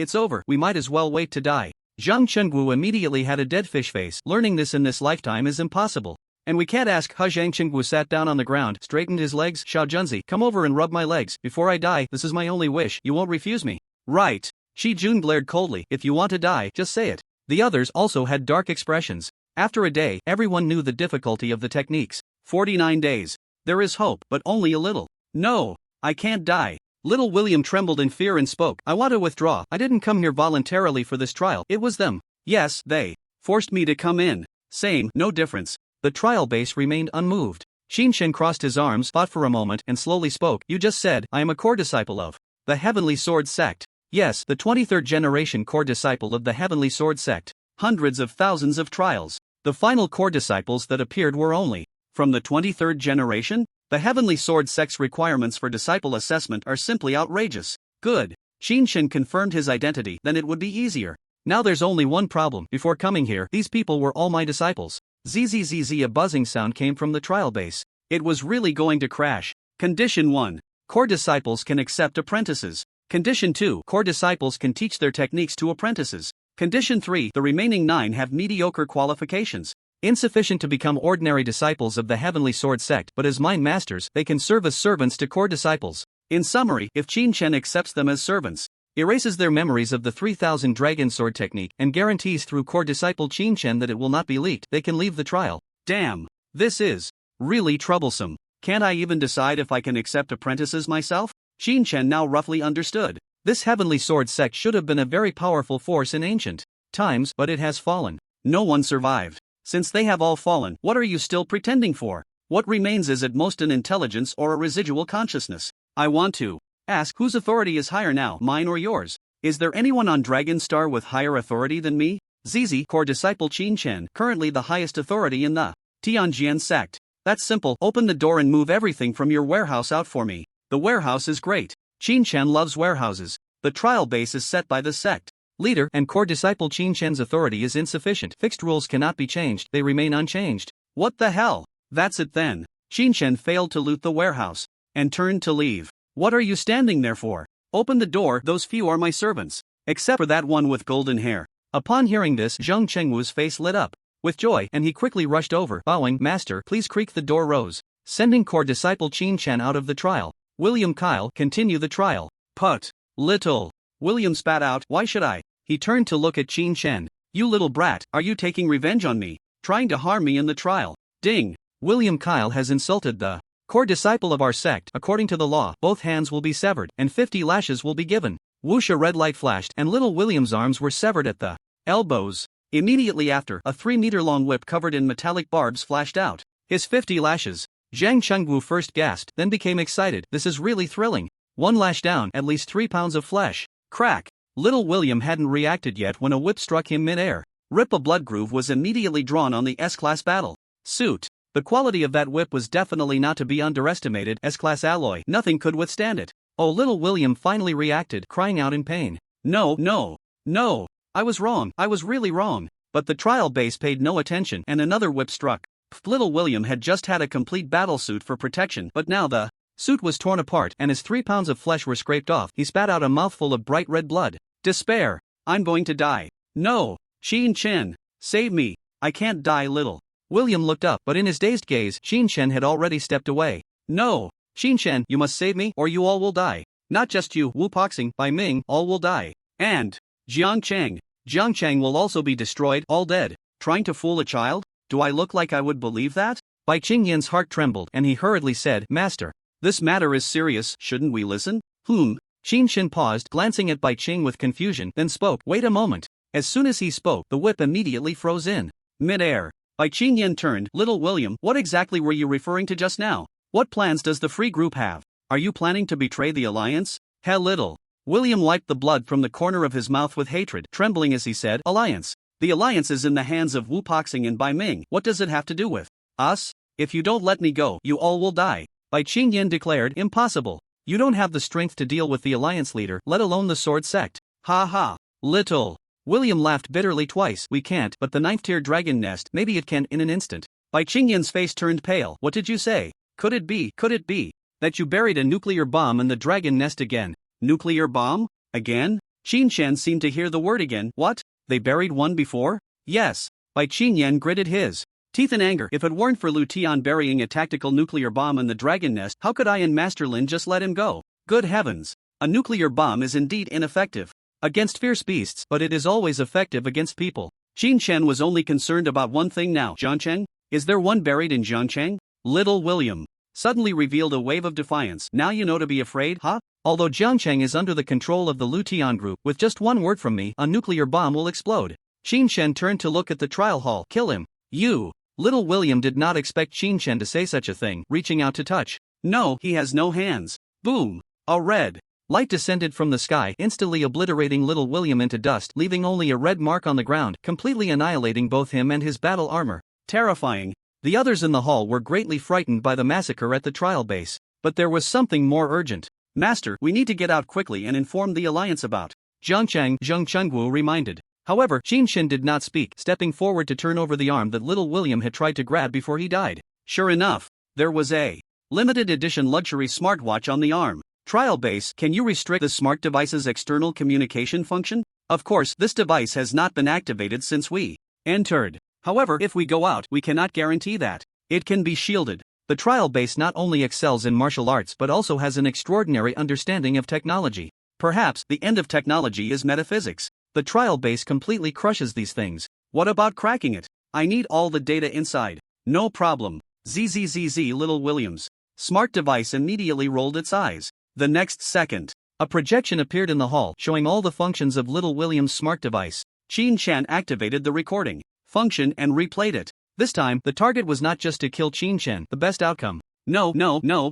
we might as well wait to die. Zhang Chenggu immediately had a dead fish face. Learning this in this lifetime is impossible. And we can't ask. Zhang Chenggu sat down on the ground, straightened his legs. Xiao Junzi, come over and rub my legs. Before I die, this is my only wish. You won't refuse me. Right. Shi Jun glared coldly. If you want to die, just say it. The others also had dark expressions. After a day, everyone knew the difficulty of the techniques. 49 days. There is hope, but only a little. No, I can't die. Little William trembled in fear and spoke. I want to withdraw. I didn't come here voluntarily for this trial. It was them. Yes, they forced me to come in. Same, no difference. The trial base remained unmoved. Shinshin crossed his arms, thought for a moment, and slowly spoke. You just said, I am a core disciple of the Heavenly Sword sect. Yes, the 23rd generation core disciple of the Heavenly Sword sect. Hundreds of thousands of trials. The final core disciples that appeared were only from the 23rd generation? The Heavenly Sword sect's requirements for disciple assessment are simply outrageous. Good. Shinshin confirmed his identity, then it would be easier. Now there's only one problem. Before coming here, these people were all my disciples. Zzz, a buzzing sound came from the trial base. It was really going to crash. Condition 1. Core disciples can accept apprentices. Condition 2. Core disciples can teach their techniques to apprentices. Condition 3. The remaining 9 have mediocre qualifications. Insufficient to become ordinary disciples of the Heavenly Sword sect, but as mind masters, they can serve as servants to core disciples. In summary, if Qin Chen accepts them as servants, erases their memories of the 3000 Dragon Sword technique, and guarantees through core disciple Qin Chen that it will not be leaked, they can leave the trial. Damn. This is really troublesome. Can't I even decide if I can accept apprentices myself? Qin Chen now roughly understood. This Heavenly Sword sect should have been a very powerful force in ancient times, but it has fallen. No one survived. Since they have all fallen, what are you still pretending for? What remains is at most an intelligence or a residual consciousness. I want to ask, whose authority is higher now, mine or yours? Is there anyone on Dragon Star with higher authority than me? Zizi, core disciple Qin Chen, currently the highest authority in the Tianjian sect. That's simple, open the door and move everything from your warehouse out for me. The warehouse is great. Qin Chen loves warehouses. The trial base is set by the sect leader, and core disciple Qin Chen's authority is insufficient. Fixed rules cannot be changed, they remain unchanged. What the hell? That's it then. Qin Chen failed to loot the warehouse and turned to leave. What are you standing there for? Open the door, those few are my servants. Except for that one with golden hair. Upon hearing this, Zhang Chengwu's face lit up with joy, and he quickly rushed over, bowing, Master, please creak the door rose, sending core disciple Qin Chen out of the trial. William Kyle, continue the trial. Put. Little. William spat out, why should I? He turned to look at Qin Chen. You little brat, are you taking revenge on me? Trying to harm me in the trial? Ding. William Kyle has insulted the core disciple of our sect. According to the law, both hands will be severed, and 50 lashes will be given. Whoosh, a red light flashed, and little William's arms were severed at the elbows. Immediately after, a 3-meter-long whip covered in metallic barbs flashed out. His 50 lashes. Zhang Chengwu first gasped, then became excited. This is really thrilling. One lash down, at least 3 pounds of flesh. Crack. Little William hadn't reacted yet when a whip struck him mid-air. Rip, a blood groove was immediately drawn on the S-Class battle suit. The quality of that whip was definitely not to be underestimated. S-Class alloy, nothing could withstand it. Oh, little William finally reacted, crying out in pain. No, no, no. I was wrong, I was really wrong. But the trial base paid no attention, and another whip struck. Little William had just had a complete battle suit for protection, but now the suit was torn apart, and as 3 pounds of flesh were scraped off, he spat out a mouthful of bright red blood. Despair. I'm going to die. No. Qin Chen. Save me. I can't die, little. William looked up, but in his dazed gaze, Qin Chen had already stepped away. No. Qin Chen, you must save me, or you all will die. Not just you, Wu Poxing, Bai Ming, all will die. And Jiang Chang will also be destroyed, all dead. Trying to fool a child? Do I look like I would believe that? Bai Qingyan's heart trembled, and he hurriedly said, Master, this matter is serious, shouldn't we listen? Qin Chen paused, glancing at Bai Qing with confusion, then spoke. Wait a moment. As soon as he spoke, the whip immediately froze in mid-air. Bai Qingyan turned. Little William, what exactly were you referring to just now? What plans does the free group have? Are you planning to betray the alliance? Little William wiped the blood from the corner of his mouth with hatred, trembling as he said, Alliance. The alliance is in the hands of Wu Poxing and Bai Ming. What does it have to do with us? If you don't let me go, you all will die. Bai Qingyan declared, impossible. You don't have the strength to deal with the alliance leader, let alone the sword sect. Ha ha. Little William laughed bitterly twice. We can't, but the 9th-tier dragon nest, maybe it can in an instant. Bai Qingyan's face turned pale. What did you say? Could it be that you buried a nuclear bomb in the dragon nest again? Nuclear bomb? Again? Qin Shan seemed to hear the word again. What? They buried one before? Yes. Bai Qingyan gritted his teeth in anger. If it weren't for Lu Tian burying a tactical nuclear bomb in the dragon nest, how could I and Master Lin just let him go? Good heavens. A nuclear bomb is indeed ineffective against fierce beasts, but it is always effective against people. Qin Shan was only concerned about one thing now. Jiangcheng? Is there one buried in Jiangcheng? Little William suddenly revealed a wave of defiance. Now you know to be afraid, huh? Although Jiangcheng is under the control of the Lu Tian group, with just one word from me, a nuclear bomb will explode. Qin Shan turned to look at the trial hall. Kill him. You. Little William did not expect Qin Shan to say such a thing, reaching out to touch. No, he has no hands. Boom. A red light descended from the sky, instantly obliterating Little William into dust, leaving only a red mark on the ground, completely annihilating both him and his battle armor. Terrifying. The others in the hall were greatly frightened by the massacre at the trial base. But there was something more urgent. Master, we need to get out quickly and inform the alliance about Zhang Chengwu reminded. However, Qin Shan did not speak, stepping forward to turn over the arm that Little William had tried to grab before he died. Sure enough, there was a limited edition luxury smartwatch on the arm. Trial base, can you restrict the smart device's external communication function? Of course, this device has not been activated since we entered. However, if we go out, we cannot guarantee that it can be shielded. The trial base not only excels in martial arts but also has an extraordinary understanding of technology. Perhaps the end of technology is metaphysics. The trial base completely crushes these things. What about cracking it? I need all the data inside. No problem. ZZZZ. Little William's smart device immediately rolled its eyes. The next second, a projection appeared in the hall showing all the functions of Little William's smart device. Qin Shan activated the recording function and replayed it. This time, the target was not just to kill Qin Shan, the best outcome. No,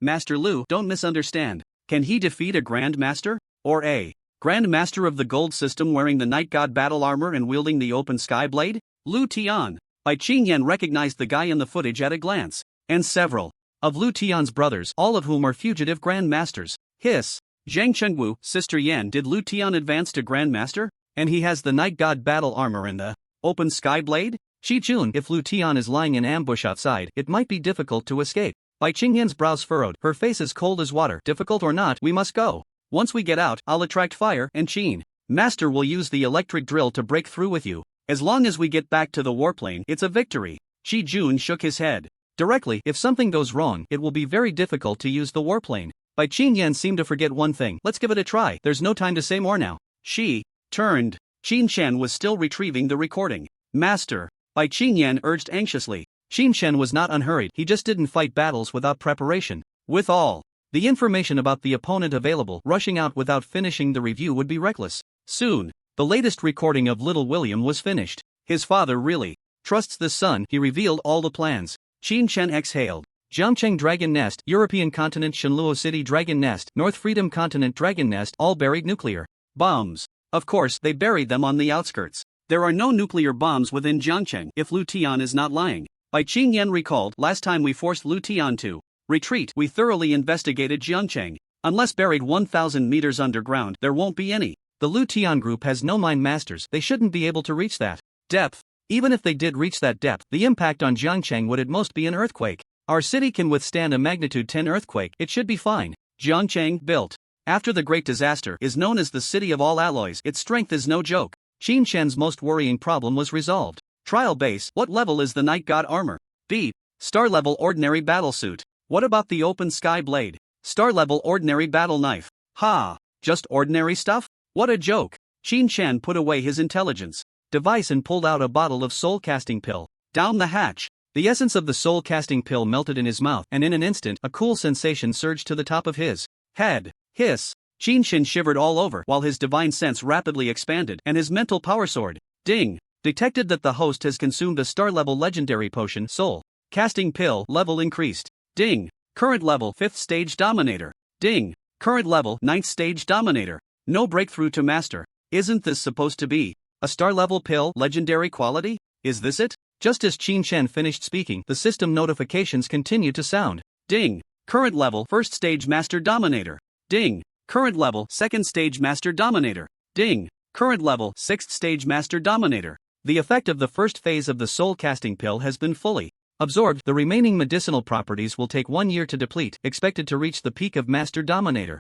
Master Lu, don't misunderstand. Can he defeat a Grand Master? Or a Grand Master of the Gold System wearing the Night God battle armor and wielding the open sky blade? Lu Tian. Bai Qingyan recognized the guy in the footage at a glance. And several of Lu Tian's brothers, all of whom are fugitive Grand Masters. Hiss. Zhang Chengwu, Sister Yan, did Lu Tian advance to Grand Master? And he has the Night God battle armor and the open sky blade? Shi Jun, if Lu Tian is lying in ambush outside, it might be difficult to escape. Bai Qingyan's brows furrowed, her face as cold as water. Difficult or not, we must go. Once we get out, I'll attract fire, and Qin Master will use the electric drill to break through with you. As long as we get back to the warplane, it's a victory. Shi Jun shook his head. Directly, if something goes wrong, it will be very difficult to use the warplane. Bai Qingyan seemed to forget one thing. Let's give it a try. There's no time to say more now. She turned. Qin Shan was still retrieving the recording. Master, Bai Qingyan urged anxiously. Qin Shan was not unhurried, he just didn't fight battles without preparation. With all the information about the opponent available, rushing out without finishing the review would be reckless. Soon, the latest recording of Little William was finished. His father really trusts this son, he revealed all the plans. Qin Shan exhaled. Jiangcheng Dragon Nest, European Continent, Shenluo City Dragon Nest, North Freedom Continent Dragon Nest, all buried nuclear bombs. Of course, they buried them on the outskirts. There are no nuclear bombs within Jiangcheng, if Lu Tian is not lying. Bai Qingyan recalled, last time we forced Lu Tian to retreat, we thoroughly investigated Jiangcheng. Unless buried 1,000 meters underground, there won't be any. The Lu Tian group has no mine masters, they shouldn't be able to reach that depth. Even if they did reach that depth, the impact on Jiangcheng would at most be an earthquake. Our city can withstand a magnitude 10 earthquake, it should be fine. Jiangcheng, built after the Great Disaster, is known as the City of All Alloys. Its strength is no joke. Qin Shan's most worrying problem was resolved. Trial base, what level is the Night God armor? B. Star level ordinary battle suit. What about the open sky blade? Star level ordinary battle knife. Ha! Just ordinary stuff? What a joke. Qin Shan put away his intelligence device and pulled out a bottle of soul casting pill. Down the hatch. The essence of the soul casting pill melted in his mouth, and in an instant, a cool sensation surged to the top of his head. Hiss. Qin Shan shivered all over while his divine sense rapidly expanded and his mental power soared. Ding. Detected that the host has consumed a star-level legendary potion. Soul casting pill. Level increased. Ding. Current level 5th stage Dominator. Ding. Current level 9th stage Dominator. No breakthrough to master. Isn't this supposed to be a star-level pill? Legendary quality? Is this it? Just as Qin Shen finished speaking, the system notifications continued to sound. Ding. Current level 1st stage Master Dominator. Ding. Current level 2nd stage Master Dominator. Ding. Current level 6th stage Master Dominator. The effect of the first phase of the soul casting pill has been fully absorbed. The remaining medicinal properties will take 1 year to deplete, expected to reach the peak of Master Dominator.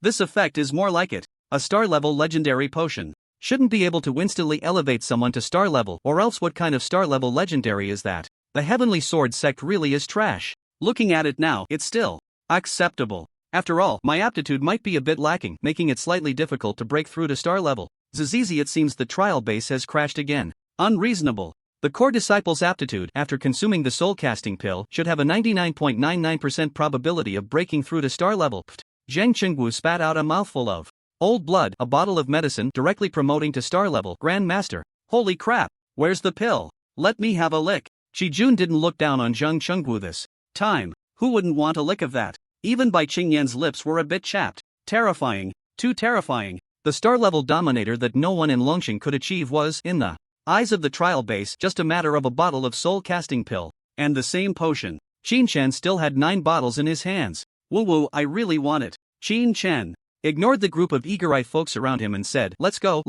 This effect is more like it. A star-level legendary potion shouldn't be able to instantly elevate someone to star level, or else what kind of star-level legendary is that? The Heavenly Sword sect really is trash. Looking at it now, it's still acceptable. After all, my aptitude might be a bit lacking, making it slightly difficult to break through to star level. Zizizi, it seems the trial base has crashed again. Unreasonable. The core disciple's aptitude, after consuming the soul casting pill, should have a 99.99% probability of breaking through to star level. Zhang Chengwu spat out a mouthful of old blood, a bottle of medicine directly promoting to star level. Grand Master. Holy crap, where's the pill? Let me have a lick. Shi Jun didn't look down on Zhang Chengwu this time. Who wouldn't want a lick of that? Even Bai Qingyan's lips were a bit chapped. Terrifying. Too terrifying. The star-level dominator that no one in Longxing could achieve was, in the eyes of the trial base, just a matter of a bottle of soul-casting pill. And the same potion. Qin Shen still had 9 bottles in his hands. Woo, I really want it. Qin Shen ignored the group of eager-eyed folks around him and said, let's go.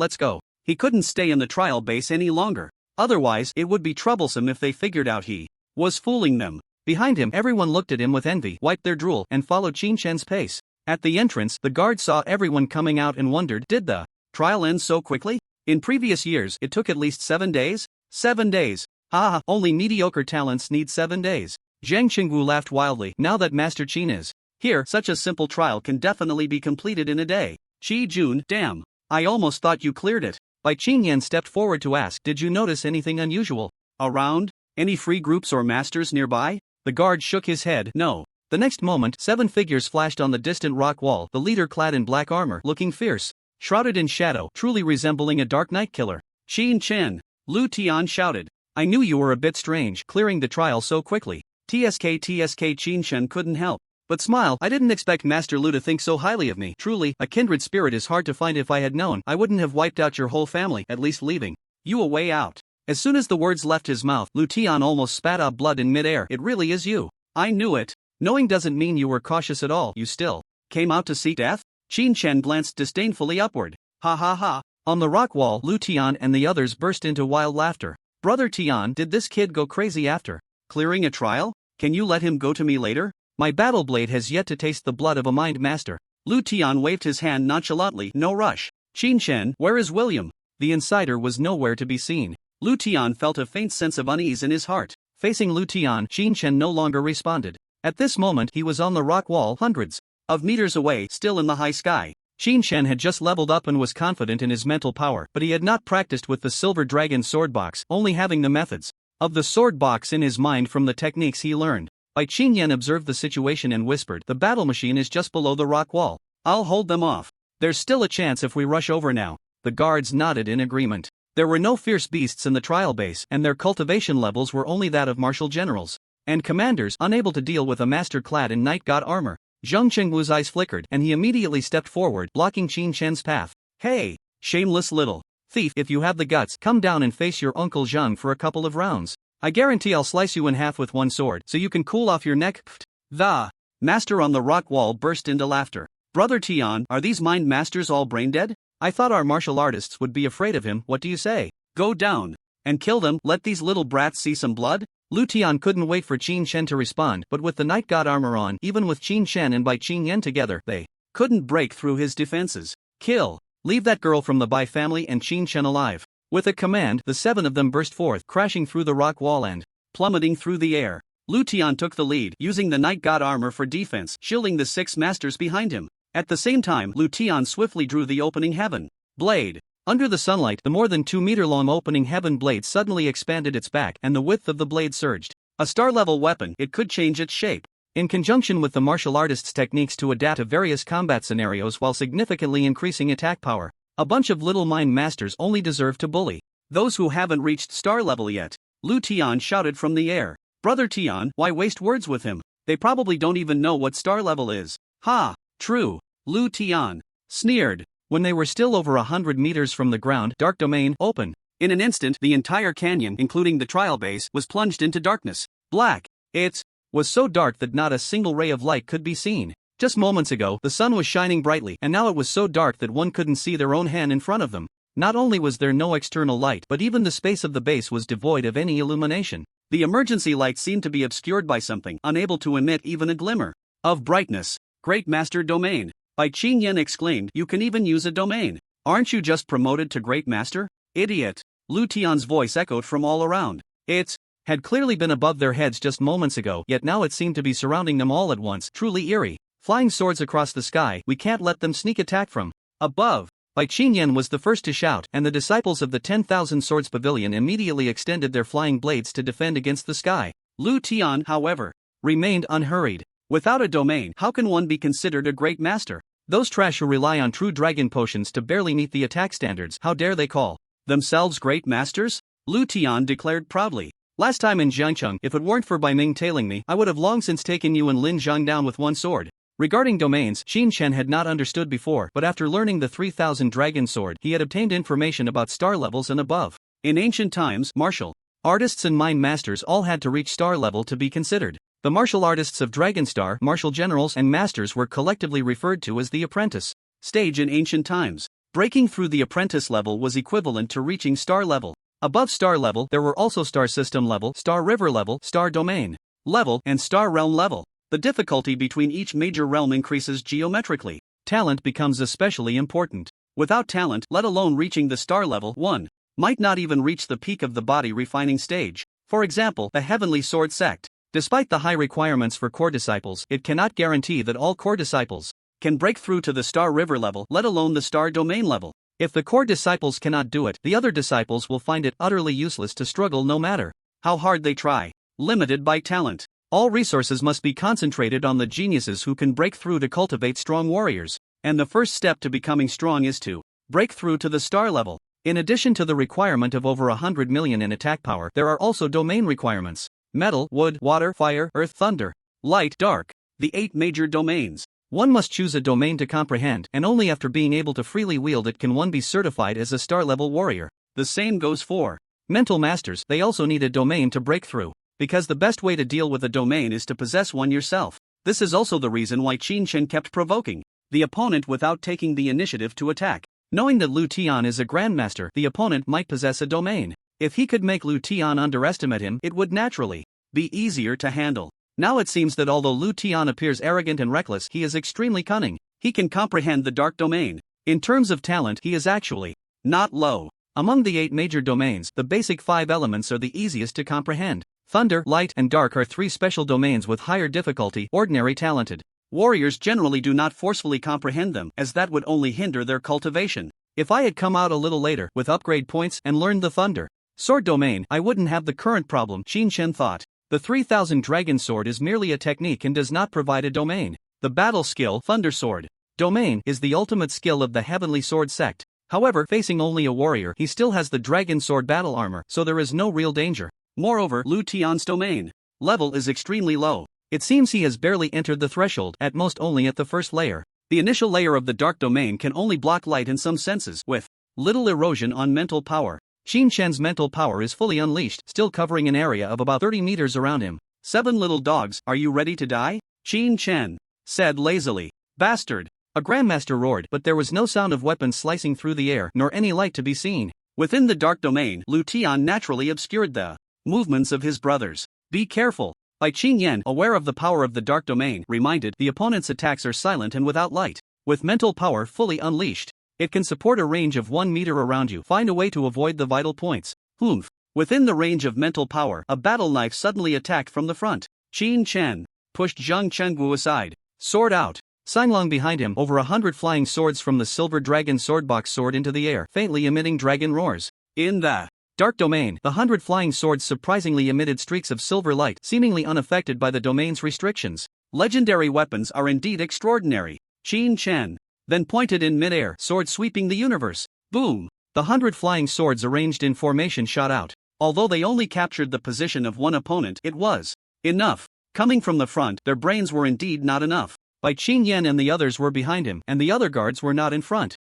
He couldn't stay in the trial base any longer. Otherwise, it would be troublesome if they figured out he was fooling them. Behind him, everyone looked at him with envy, wiped their drool, and followed Qin Shen's pace. At the entrance, the guard saw everyone coming out and wondered, did the trial end so quickly? In previous years, it took at least 7 days? 7 days. Only mediocre talents need 7 days. Zhang Qingwu laughed wildly. Now that Master Qin is here, such a simple trial can definitely be completed in a day. Shi Jun, damn. I almost thought you cleared it. Bai Qingyan stepped forward to ask, did you notice anything unusual around? Any free groups or masters nearby? The guard shook his head, no. The next moment, 7 figures flashed on the distant rock wall, the leader clad in black armor, looking fierce, shrouded in shadow, truly resembling a dark night killer. Qin Chen, Lu Tian shouted. I knew you were a bit strange, clearing the trial so quickly. TSK Qin Chen couldn't help but smile. I didn't expect Master Lu to think so highly of me. Truly, a kindred spirit is hard to find. If I had known, I wouldn't have wiped out your whole family, at least leaving you a way out. As soon as the words left his mouth, Lu Tian almost spat out blood in midair. It really is you. I knew it. Knowing doesn't mean you were cautious at all. You still came out to seek death? Qin Chen glanced disdainfully upward. Ha. On the rock wall, Lu Tian and the others burst into wild laughter. Brother Tian, did this kid go crazy after clearing a trial? Can you let him go to me later? My battle blade has yet to taste the blood of a mind master. Lu Tian waved his hand nonchalantly. No rush. Qin Chen, where is William? The insider was nowhere to be seen. Lu Tian felt a faint sense of unease in his heart. Facing Lu Tian, Qin Chen no longer responded. At this moment, he was on the rock wall, hundreds of meters away, still in the high sky. Qin Chen had just leveled up and was confident in his mental power, but he had not practiced with the Silver Dragon sword box, only having the methods of the sword box in his mind from the techniques he learned. Bai Qingyan observed the situation and whispered, the battle machine is just below the rock wall. I'll hold them off. There's still a chance if we rush over now. The guards nodded in agreement. There were no fierce beasts in the trial base, and their cultivation levels were only that of martial generals and commanders, unable to deal with a master clad in night god armor. Zhang Chengwu's eyes flickered, and he immediately stepped forward, blocking Qin Shen's path. Hey, shameless little thief, if you have the guts, come down and face your Uncle Zhang for a couple of rounds. I guarantee I'll slice you in half with one sword, so you can cool off your neck. The master on the rock wall burst into laughter. Brother Tian, are these mind masters all brain dead? I thought our martial artists would be afraid of him. What do you say? Go down and kill them. Let these little brats see some blood. Lu Tian couldn't wait for Qin Shen to respond, but with the night god armor on, even with Qin Shen and Bai Qingyan together, they couldn't break through his defenses. Kill. Leave that girl from the Bai family and Qin Shen alive. With a command, the 7 of them burst forth, crashing through the rock wall and plummeting through the air. Lu Tian took the lead, using the night god armor for defense, shielding the 6 masters behind him. At the same time, Lu Tian swiftly drew the opening heaven blade. Under the sunlight, the more than 2-meter-long opening heaven blade suddenly expanded its back, and the width of the blade surged. A star-level weapon, it could change its shape. In conjunction with the martial artist's techniques to adapt to various combat scenarios while significantly increasing attack power, a bunch of little mind masters only deserve to bully. Those who haven't reached star level yet. Lu Tian shouted from the air. Brother Tian, why waste words with him? They probably don't even know what star level is. Ha, true. Lu Tian sneered. When they were still over 100 meters from the ground, dark domain open. In an instant, the entire canyon, including the trial base, was plunged into darkness. Black. It was so dark that not a single ray of light could be seen. Just moments ago, the sun was shining brightly, and now it was so dark that one couldn't see their own hand in front of them. Not only was there no external light, but even the space of the base was devoid of any illumination. The emergency light seemed to be obscured by something, unable to emit even a glimmer of brightness. Great Master Domain. Bai Qingyan exclaimed, you can even use a domain. Aren't you just promoted to Great Master? Idiot. Lu Tian's voice echoed from all around. It had clearly been above their heads just moments ago, yet now it seemed to be surrounding them all at once. Truly eerie. Flying swords across the sky, we can't let them sneak attack from above. Bai Qingyan was the first to shout, and the disciples of the 10,000 Swords Pavilion immediately extended their flying blades to defend against the sky. Lu Tian, however, remained unhurried. Without a domain, how can one be considered a great master? Those trash who rely on true dragon potions to barely meet the attack standards, how dare they call themselves great masters? Lu Tian declared proudly. Last time in Jiangcheng, if it weren't for Bai Ming tailing me, I would have long since taken you and Lin Zhang down with one sword. Regarding domains, Xin Shen had not understood before, but after learning the 3000 dragon sword, he had obtained information about star levels and above. In ancient times, martial artists and mind masters all had to reach star level to be considered. The martial artists of Dragon Star, martial generals and masters were collectively referred to as the apprentice stage in ancient times. Breaking through the apprentice level was equivalent to reaching star level. Above star level, there were also star system level, star river level, star domain level, and star realm level. The difficulty between each major realm increases geometrically. Talent becomes especially important. Without talent, let alone reaching the star level, one might not even reach the peak of the body refining stage. For example, the Heavenly Sword sect. Despite the high requirements for core disciples, it cannot guarantee that all core disciples can break through to the star river level, let alone the star domain level. If the core disciples cannot do it, the other disciples will find it utterly useless to struggle no matter how hard they try. Limited by talent. All resources must be concentrated on the geniuses who can break through to cultivate strong warriors. And the first step to becoming strong is to break through to the star level. In addition to the requirement of over 100 million in attack power, there are also domain requirements. Metal, wood, water, fire, earth, thunder, light, dark. The 8 major domains. One must choose a domain to comprehend, and only after being able to freely wield it can one be certified as a star-level warrior. The same goes for mental masters. They also need a domain to break through. Because the best way to deal with a domain is to possess one yourself. This is also the reason why Qin Shen kept provoking the opponent without taking the initiative to attack. Knowing that Lu Tian is a grandmaster, the opponent might possess a domain. If he could make Lu Tian underestimate him, it would naturally be easier to handle. Now it seems that although Lu Tian appears arrogant and reckless, he is extremely cunning. He can comprehend the dark domain. In terms of talent, he is actually not low. Among the 8 major domains, the basic 5 elements are the easiest to comprehend. Thunder, light, and dark are 3 special domains with higher difficulty. Ordinary talented warriors generally do not forcefully comprehend them, as that would only hinder their cultivation. If I had come out a little later, with upgrade points, and learned the thunder sword domain, I wouldn't have the current problem, Qin Shen thought. The 3000 dragon sword is merely a technique and does not provide a domain. The battle skill, Thunder Sword domain, is the ultimate skill of the Heavenly Sword sect. However, facing only a warrior, he still has the dragon sword battle armor, so there is no real danger. Moreover, Lu Tian's domain level is extremely low. It seems he has barely entered the threshold, at most only at the first layer. The initial layer of the dark domain can only block light in some senses, with little erosion on mental power. Qin Shen's mental power is fully unleashed, still covering an area of about 30 meters around him. 7 little dogs, are you ready to die? Qin Shen said lazily. Bastard! A grandmaster roared, but there was no sound of weapons slicing through the air, nor any light to be seen. Within the dark domain, Lu Tian naturally obscured the movements of his brothers. Be careful. Bai Qingyan, aware of the power of the dark domain, reminded the opponent's attacks are silent and without light. With mental power fully unleashed, it can support a range of 1 meter around you. Find a way to avoid the vital points. Humph. Within the range of mental power, a battle knife suddenly attacked from the front. Qin Chen pushed Zhang Chenggu aside. Sword out. Singlong behind him, over 100 flying swords from the silver dragon swordbox soared into the air, faintly emitting dragon roars. In the dark domain, the 100 flying swords surprisingly emitted streaks of silver light, seemingly unaffected by the domain's restrictions. Legendary weapons are indeed extraordinary. Qin Chen then pointed in midair, sword sweeping the universe. Boom! The 100 flying swords arranged in formation shot out. Although they only captured the position of one opponent, it was enough. Coming from the front, their brains were indeed not enough. Bai Qingyan and the others were behind him, and the other guards were not in front.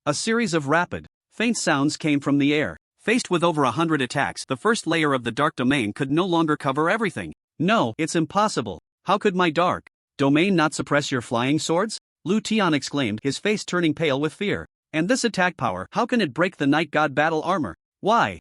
A series of rapid, faint sounds came from the air. Faced with over 100 attacks, the first layer of the dark domain could no longer cover everything. No, it's impossible. How could my dark domain not suppress your flying swords? Lu Tian exclaimed, his face turning pale with fear. And this attack power, how can it break the Night God battle armor? Why?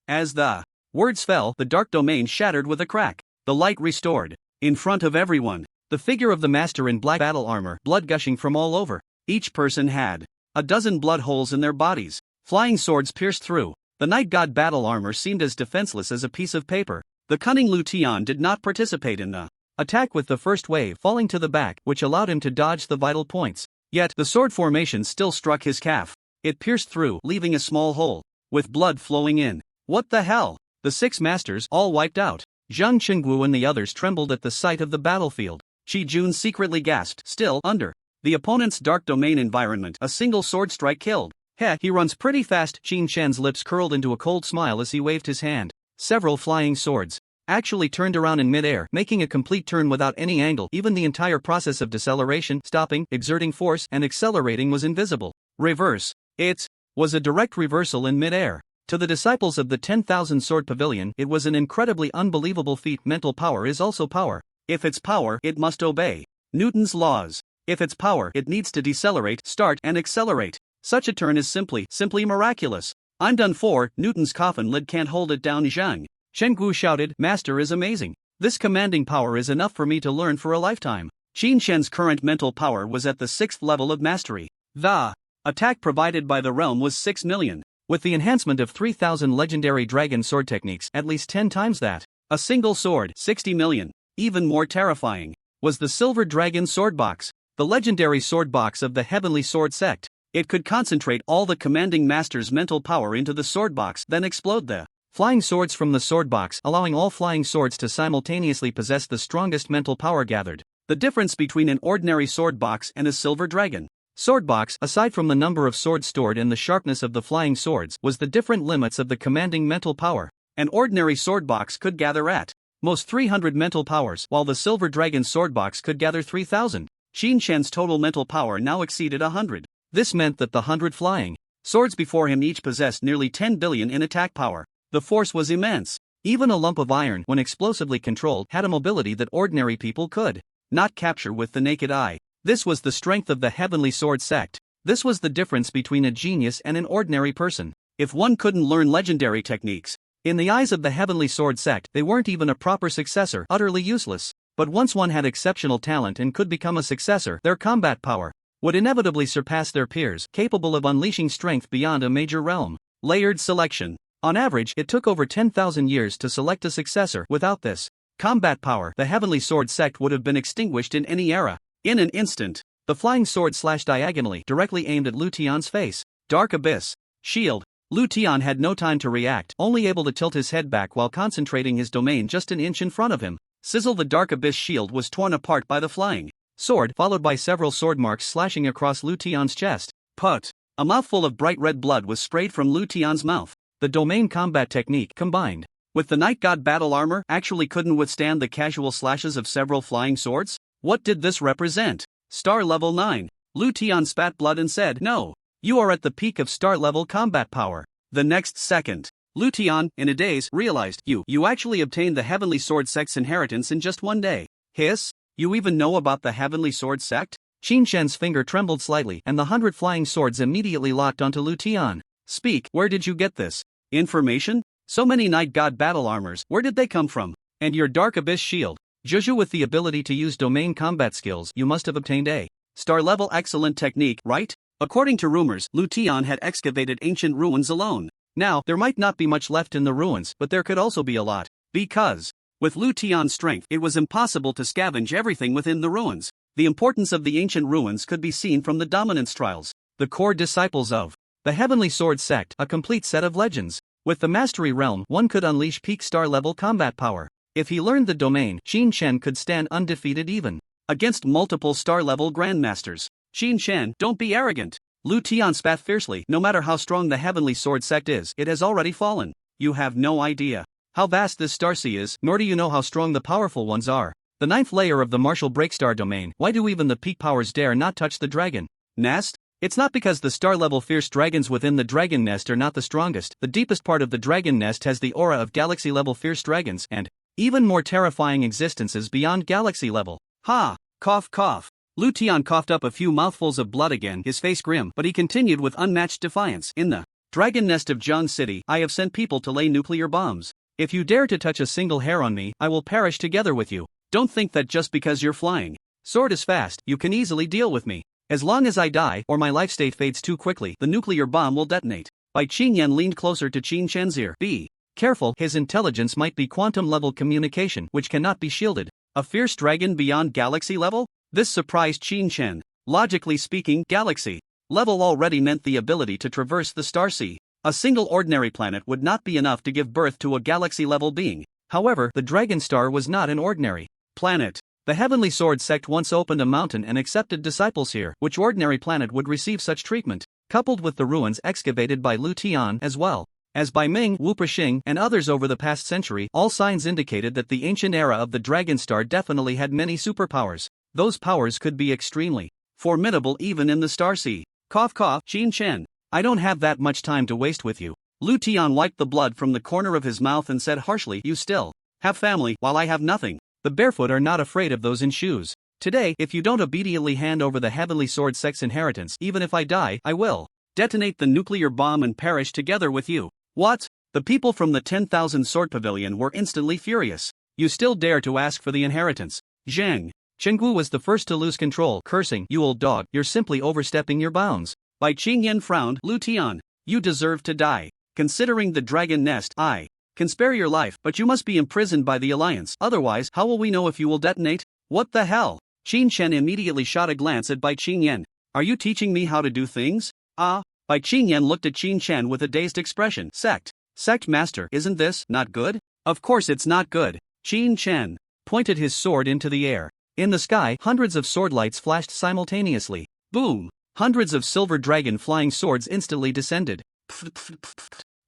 As the words fell, the dark domain shattered with a crack. The light restored. In front of everyone, the figure of the master in black battle armor, blood gushing from all over. Each person had a dozen blood holes in their bodies. Flying swords pierced through. The Night God battle armor seemed as defenseless as a piece of paper. The cunning Lu Tian did not participate in the attack, with the first wave falling to the back, which allowed him to dodge the vital points. Yet, the sword formation still struck his calf. It pierced through, leaving a small hole, with blood flowing in. What the hell? The 6 masters, all wiped out. Zhang Qingguo and the others trembled at the sight of the battlefield. Qi Jun secretly gasped, still under the opponent's dark domain environment, a single sword strike killed. Heh, he runs pretty fast. Qin Shan's lips curled into a cold smile as he waved his hand. Several flying swords actually turned around in midair, making a complete turn without any angle. Even the entire process of deceleration, stopping, exerting force, and accelerating was invisible. Reverse. It was a direct reversal in midair. To the disciples of the 10,000 Sword Pavilion, it was an incredibly unbelievable feat. Mental power is also power. If it's power, it must obey Newton's laws. If it's power, it needs to decelerate, start, and accelerate. Such a turn is simply miraculous. I'm done for. Newton's coffin lid can't hold it down. Zhang Chenggu shouted, Master is amazing. This commanding power is enough for me to learn for a lifetime. Qin Shen's current mental power was at the 6th level of mastery. The attack provided by the realm was 6 million. With the enhancement of 3,000 legendary dragon sword techniques, at least 10 times that. A single sword, 60 million. Even more terrifying was the Silver Dragon Sword Box, the legendary sword box of the Heavenly Sword Sect. It could concentrate all the commanding master's mental power into the sword box, then explode the flying swords from the sword box, allowing all flying swords to simultaneously possess the strongest mental power gathered. The difference between an ordinary sword box and a silver dragon sword box, aside from the number of swords stored and the sharpness of the flying swords, was the different limits of the commanding mental power. An ordinary sword box could gather at most 300 mental powers, while the silver dragon sword box could gather 3,000. Qin Shen's total mental power now exceeded 100. This meant that the 100 flying swords before him each possessed nearly 10 billion in attack power. The force was immense. Even a lump of iron, when explosively controlled, had a mobility that ordinary people could not capture with the naked eye. This was the strength of the Heavenly Sword Sect. This was the difference between a genius and an ordinary person. If one couldn't learn legendary techniques, in the eyes of the Heavenly Sword Sect, they weren't even a proper successor, utterly useless. But once one had exceptional talent and could become a successor, their combat power would inevitably surpass their peers, capable of unleashing strength beyond a major realm. Layered selection. On average, it took over 10,000 years to select a successor. Without this combat power, the Heavenly Sword Sect would have been extinguished in any era. In an instant, the flying sword slashed diagonally, directly aimed at Lu Tian's face. Dark Abyss. Shield. Lu Tian had no time to react, only able to tilt his head back while concentrating his domain just an inch in front of him. Sizzle. The Dark Abyss shield was torn apart by the flying sword, followed by several sword marks slashing across Lu Tian's chest. Put. A mouthful of bright red blood was sprayed from Lu Tian's mouth. The domain combat technique, combined with the Night God battle armor, actually couldn't withstand the casual slashes of several flying swords. What did this represent? Star level 9. Lu Tian spat blood and said, No. You are at the peak of star level combat power. The next second, Lu Tian, in a daze, realized, You actually obtained the Heavenly Sword Sect's inheritance in just one day. Hiss? You even know about the Heavenly Sword Sect? Qin Shen's finger trembled slightly, and the 100 flying swords immediately locked onto Lu Tian. Speak, where did you get this information? So many Night God battle armors, where did they come from? And your Dark Abyss shield? Juju, with the ability to use domain combat skills, you must have obtained a star level excellent technique, right? According to rumors, Lu Tian had excavated ancient ruins alone. Now, there might not be much left in the ruins, but there could also be a lot. Because, with Lu Tian's strength, it was impossible to scavenge everything within the ruins. The importance of the ancient ruins could be seen from the dominance trials. The core disciples of the Heavenly Sword Sect, a complete set of legends. With the Mastery Realm, one could unleash peak star level combat power. If he learned the domain, Qin Shen could stand undefeated even against multiple star level grandmasters. Qin Shen, don't be arrogant. Lu Tian spat fiercely. No matter how strong the heavenly sword sect is, it has already fallen. You have no idea how vast this star sea is, nor do you know how strong the powerful ones are. The ninth layer of the martial breakstar domain. Why do even the peak powers dare not touch the dragon nest? It's not because the star-level fierce dragons within the dragon nest are not the strongest. The deepest part of the dragon nest has the aura of galaxy-level fierce dragons and even more terrifying existences beyond galaxy level. Ha! Cough cough. Lu Tian coughed up a few mouthfuls of blood again, his face grim, but he continued with unmatched defiance. In the dragon nest of Zhang City, I have sent people to lay nuclear bombs. If you dare to touch a single hair on me, I will perish together with you. Don't think that just because you're flying sword is fast, you can easily deal with me. As long as I die, or my life state fades too quickly, the nuclear bomb will detonate. Bai Qingyan leaned closer to Qin Shen's ear. Be careful, his intelligence might be quantum-level communication, which cannot be shielded. A fierce dragon beyond galaxy level? This surprised Qin Shen. Logically speaking, galaxy level already meant the ability to traverse the star sea. A single ordinary planet would not be enough to give birth to a galaxy-level being. However, the Dragon Star was not an ordinary planet. The Heavenly Sword sect once opened a mountain and accepted disciples here. Which ordinary planet would receive such treatment? Coupled with the ruins excavated by Lu Tian as well as by Ming, Wu Prixing, and others over the past century, all signs indicated that the ancient era of the Dragon Star definitely had many superpowers. Those powers could be extremely formidable even in the Star Sea. Cough cough, Qin Shen. I don't have that much time to waste with you. Lu Tian wiped the blood from the corner of his mouth and said harshly, you still have family, while I have nothing. The barefoot are not afraid of those in shoes. Today, if you don't obediently hand over the Heavenly Sword sect's inheritance, even if I die, I will detonate the nuclear bomb and perish together with you. What? The people from the 10,000 Sword Pavilion were instantly furious. You still dare to ask for the inheritance? Zheng Chenggu was the first to lose control, cursing, you old dog, you're simply overstepping your bounds. Bai Qingyan frowned. Lu Tian, you deserve to die. Considering the dragon nest, I can spare your life, but you must be imprisoned by the Alliance. Otherwise, how will we know if you will detonate? What the hell? Qin Shen immediately shot a glance at Bai Qingyan. Are you teaching me how to do things? Ah. Bai Qingyan looked at Qin Shen with a dazed expression. Sect master, isn't this not good? Of course it's not good. Qin Shen pointed his sword into the air. In the sky, hundreds of sword lights flashed simultaneously. Boom! Hundreds of silver dragon flying swords instantly descended.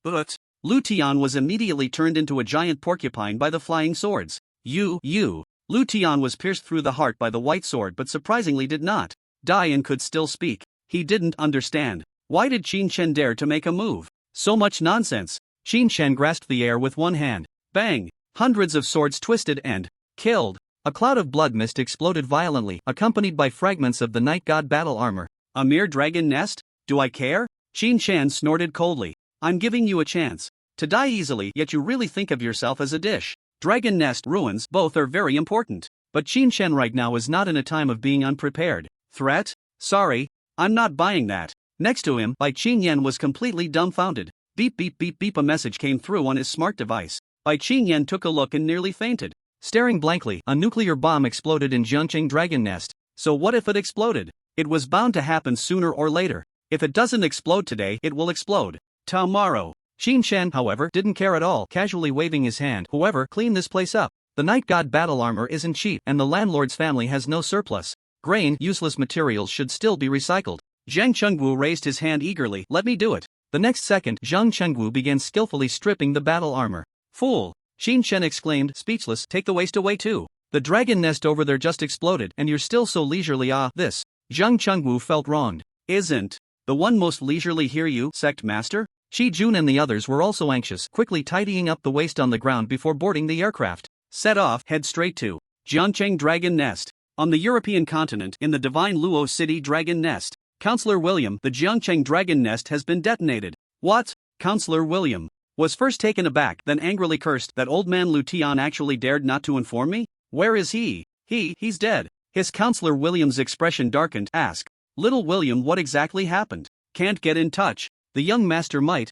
But Lu Tian was immediately turned into a giant porcupine by the flying swords. You. Lu Tian was pierced through the heart by the white sword but surprisingly did not die and could still speak. He didn't understand. Why did Qin Shen dare to make a move? So much nonsense. Qin Shen grasped the air with one hand. Bang! Hundreds of swords twisted and killed. A cloud of blood mist exploded violently, accompanied by fragments of the night god battle armor. A mere dragon nest? Do I care? Qin Shen snorted coldly. I'm giving you a chance to die easily, yet you really think of yourself as a dish. Dragon nest ruins, both are very important. But Qin Shen right now is not in a time of being unprepared. Threat? Sorry, I'm not buying that. Next to him, Bai Qingyan was completely dumbfounded. Beep beep beep beep, a message came through on his smart device. Bai Qingyan took a look and nearly fainted. Staring blankly, a nuclear bomb exploded in Jiangqing Dragon Nest. So what if it exploded? It was bound to happen sooner or later. If it doesn't explode today, it will explode tomorrow. Qin Shen, however, didn't care at all, casually waving his hand. Whoever, clean this place up. The night god battle armor isn't cheap, and the landlord's family has no surplus. Grain, useless materials should still be recycled. Zhang Chengwu raised his hand eagerly. Let me do it. The next second, Zhang Chengwu began skillfully stripping the battle armor. Fool! Qin Shen exclaimed, speechless. Take the waste away too. The dragon nest over there just exploded, and you're still so leisurely. This. Zhang Chengwu felt wronged. Isn't the one most leisurely here you, sect master? Shi Jun and the others were also anxious, quickly tidying up the waste on the ground before boarding the aircraft. Set off, head straight to Jiangqing Dragon Nest. On the European continent, in the Divine Luo City Dragon Nest. Counselor William, the Jiangqing Dragon Nest has been detonated. What? Counselor William was first taken aback, then angrily cursed. That old man Lu Tian actually dared not to inform me? Where is he? He's dead. His Counselor William's expression darkened. Ask little William what exactly happened. Can't get in touch. The young master might.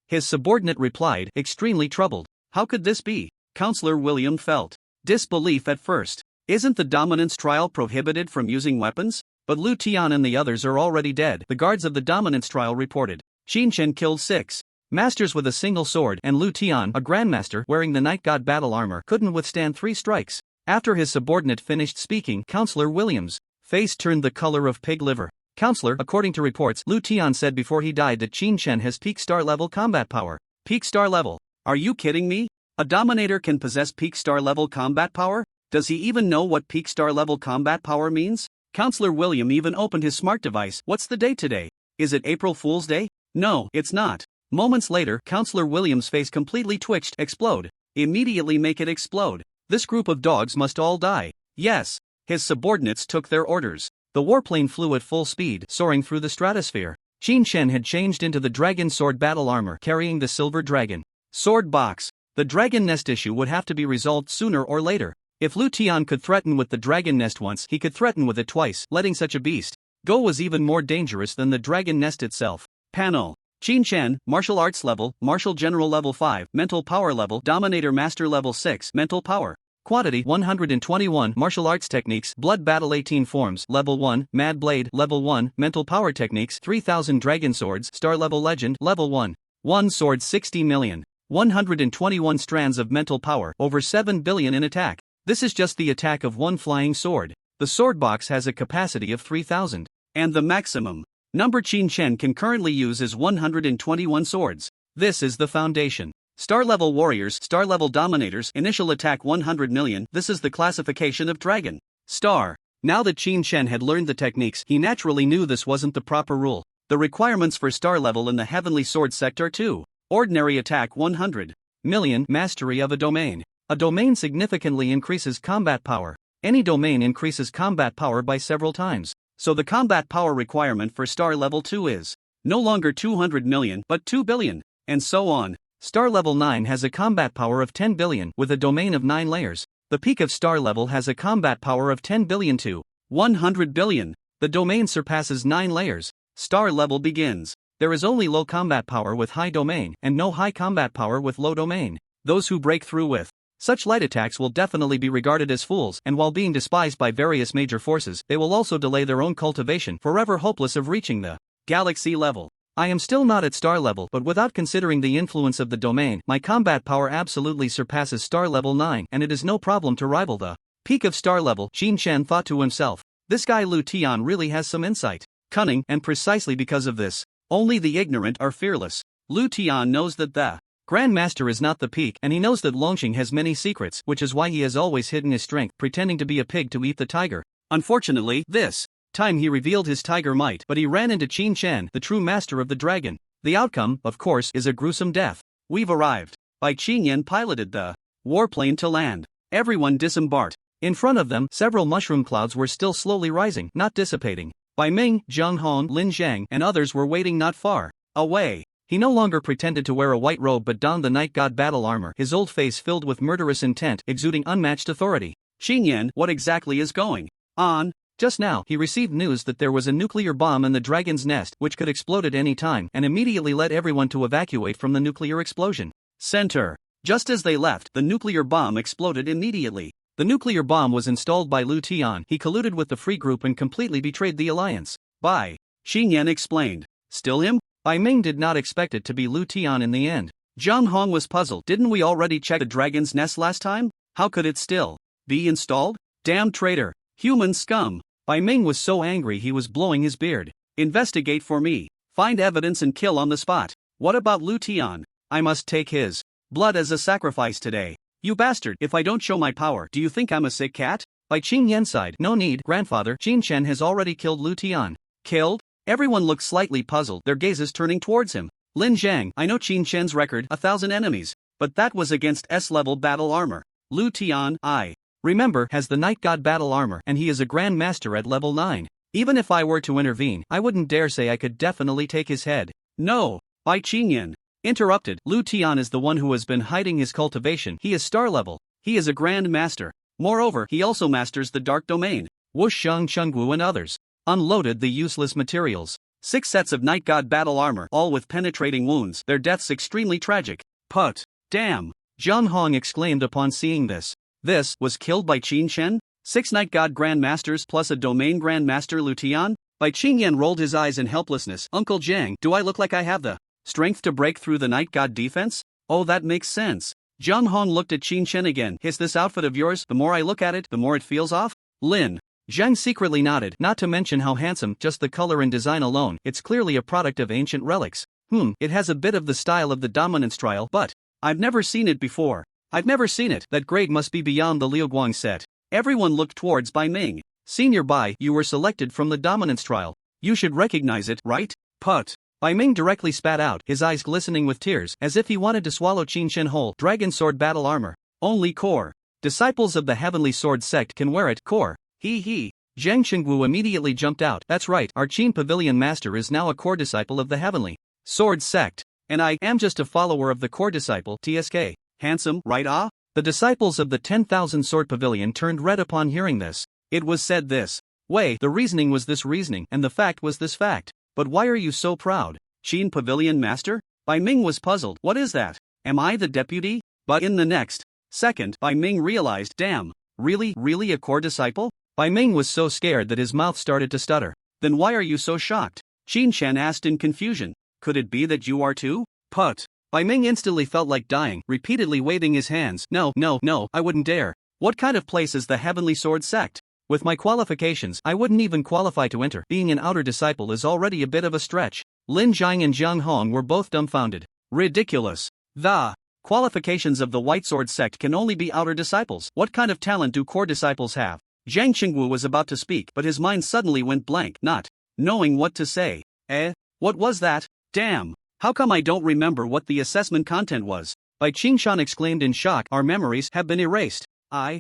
His subordinate replied, extremely troubled. How could this be? Counselor William felt disbelief at first. Isn't the dominance trial prohibited from using weapons? But Lu Tian and the others are already dead, the guards of the dominance trial reported. Qin Shen killed 6 masters with a single sword, and Lu Tian, a grandmaster wearing the night god battle armor, couldn't withstand 3 strikes. After his subordinate finished speaking, Counselor Williams' face turned the color of pig liver. Counselor, according to reports, Lu Tian said before he died that Qin Shen has peak star level combat power. Peak star level? Are you kidding me? A dominator can possess peak star level combat power? Does he even know what peak star level combat power means? Counselor William even opened his smart device. What's the date today? Is it April Fool's Day? No, it's not. Moments later, Counselor William's face completely twitched. Explode. Immediately make it explode. This group of dogs must all die. Yes. His subordinates took their orders. The warplane flew at full speed, soaring through the stratosphere. Qin Shen had changed into the dragon sword battle armor, carrying the silver dragon sword box. The dragon nest issue would have to be resolved sooner or later. If Lu Tian could threaten with the dragon nest once, he could threaten with it twice. Letting such a beast go was even more dangerous than the dragon nest itself. Panel. Qin Shen, Martial Arts Level, Martial General Level 5, Mental Power Level, Dominator Master Level 6, Mental Power. Quantity 121 Martial Arts Techniques, Blood Battle 18 Forms, Level 1, Mad Blade, Level 1, Mental Power Techniques 3000 Dragon Swords, Star Level Legend, Level 1. 1 sword 60 million. 121 strands of mental power, over 7 billion in attack. This is just the attack of one flying sword. The sword box has a capacity of 3000. And the maximum number Qin Shen can currently use is 121 swords. This is the foundation. Star level warriors, star level dominators, initial attack 100 million. This is the classification of dragon. Star. Now that Qin Shen had learned the techniques, he naturally knew this wasn't the proper rule. The requirements for star level in the heavenly sword sector 2. Ordinary attack 100 million. Mastery of a domain. A domain significantly increases combat power. Any domain increases combat power by several times. So the combat power requirement for star level 2 is no longer 200 million but 2 billion. And so on. Star level 9 has a combat power of 10 billion with a domain of 9 layers. The peak of star level has a combat power of 10 billion to 100 billion. The domain surpasses 9 layers. Star level begins. There is only low combat power with high domain and no high combat power with low domain. Those who break through with such light attacks will definitely be regarded as fools, and while being despised by various major forces, they will also delay their own cultivation, forever hopeless of reaching the galaxy level. I am still not at star level, but without considering the influence of the domain, my combat power absolutely surpasses star level 9, and it is no problem to rival the peak of star level. Qin Shen thought to himself. This guy Lu Tian really has some insight, cunning, and precisely because of this, only the ignorant are fearless. Lu Tian knows that the Grandmaster is not the peak, and he knows that Longqing has many secrets, which is why he has always hidden his strength, pretending to be a pig to eat the tiger. Unfortunately, this time he revealed his tiger might, but he ran into Qin Shen, the true master of the dragon. The outcome, of course, is a gruesome death. We've arrived. Bai Qingyan piloted the warplane to land. Everyone disembarked. In front of them, several mushroom clouds were still slowly rising, not dissipating. Bai Ming, Zheng Hong, Lin Zhang, and others were waiting not far away. He no longer pretended to wear a white robe but donned the night god battle armor, his old face filled with murderous intent, exuding unmatched authority. Qingyan, what exactly is going on? Just now, he received news that there was a nuclear bomb in the dragon's nest, which could explode at any time, and immediately led everyone to evacuate from the nuclear explosion center. Just as they left, the nuclear bomb exploded immediately. The nuclear bomb was installed by Lu Tian. He colluded with the Free Group and completely betrayed the alliance. Bai Qingyan explained. Still him? Bai Ming did not expect it to be Lu Tian in the end. Zhang Hong was puzzled. Didn't we already check the dragon's nest last time? How could it still be installed? Damn traitor. Human scum. Bai Ming was so angry he was blowing his beard. Investigate for me. Find evidence and kill on the spot. What about Lu Tian? I must take his blood as a sacrifice today. You bastard, if I don't show my power, do you think I'm a sick cat? Bai Qingyan sighed. No need, grandfather. Qin Shen has already killed Lu Tian. Killed? Everyone looked slightly puzzled, their gazes turning towards him. Lin Zhang, I know Qin Shen's record, 1,000 enemies. But that was against S-level battle armor. Lu Tian, remember, has the Night God battle armor, and he is a Grand Master at level 9. Even if I were to intervene, I wouldn't dare say I could definitely take his head. No, Bai Qingyan interrupted. Lu Tian is the one who has been hiding his cultivation. He is star level. He is a Grand Master. Moreover, he also masters the Dark Domain. Wusheng, Chenggu and others unloaded the useless materials. 6 sets of Night God battle armor, all with penetrating wounds, their deaths extremely tragic. Put. Damn. Zhang Hong exclaimed upon seeing this. This was killed by Qin Shen? 6 Night God Grand Masters plus a Domain Grand Master Lu Tian? Bai Qingyan rolled his eyes in helplessness. Uncle Zhang, do I look like I have the strength to break through the Night God defense? Oh, that makes sense. Zhang Hong looked at Qin Shen again. Is this outfit of yours? The more I look at it, the more it feels off. Lin Zhang secretly nodded, not to mention how handsome, just the color and design alone, it's clearly a product of ancient relics. It has a bit of the style of the dominance trial, but I've never seen it before. I've never seen it. That grade must be beyond the Liuguang set. Everyone looked towards Bai Ming. Senior Bai, you were selected from the dominance trial. You should recognize it, right? Put. Bai Ming directly spat out, his eyes glistening with tears, as if he wanted to swallow Qin Shen whole. Dragon sword battle armor. Only core disciples of the Heavenly Sword sect can wear it. Core. He. Zhang Chengwu immediately jumped out. That's right, our Qin Pavilion master is now a core disciple of the Heavenly Sword sect. And I am just a follower of the core disciple, TSK. Handsome, right? The disciples of the 10,000 Sword Pavilion turned red upon hearing this. It was said this way, the reasoning was this reasoning, and the fact was this fact. But why are you so proud? Qin Pavilion Master? Bai Ming was puzzled. What is that? Am I the deputy? But in the next second, Bai Ming realized, damn, really a core disciple? Bai Ming was so scared that his mouth started to stutter. Then why are you so shocked? Qin Shen asked in confusion. Could it be that you are too? Put. Bai Ming instantly felt like dying, repeatedly waving his hands. No, I wouldn't dare. What kind of place is the Heavenly Sword sect? With my qualifications, I wouldn't even qualify to enter. Being an outer disciple is already a bit of a stretch. Lin Jiang and Jiang Hong were both dumbfounded. Ridiculous. The qualifications of the White Sword sect can only be outer disciples. What kind of talent do core disciples have? Zhang Qingwu was about to speak, but his mind suddenly went blank, not knowing what to say. What was that? Damn. How come I don't remember what the assessment content was? Bai Qingshan exclaimed in shock. Our memories have been erased. I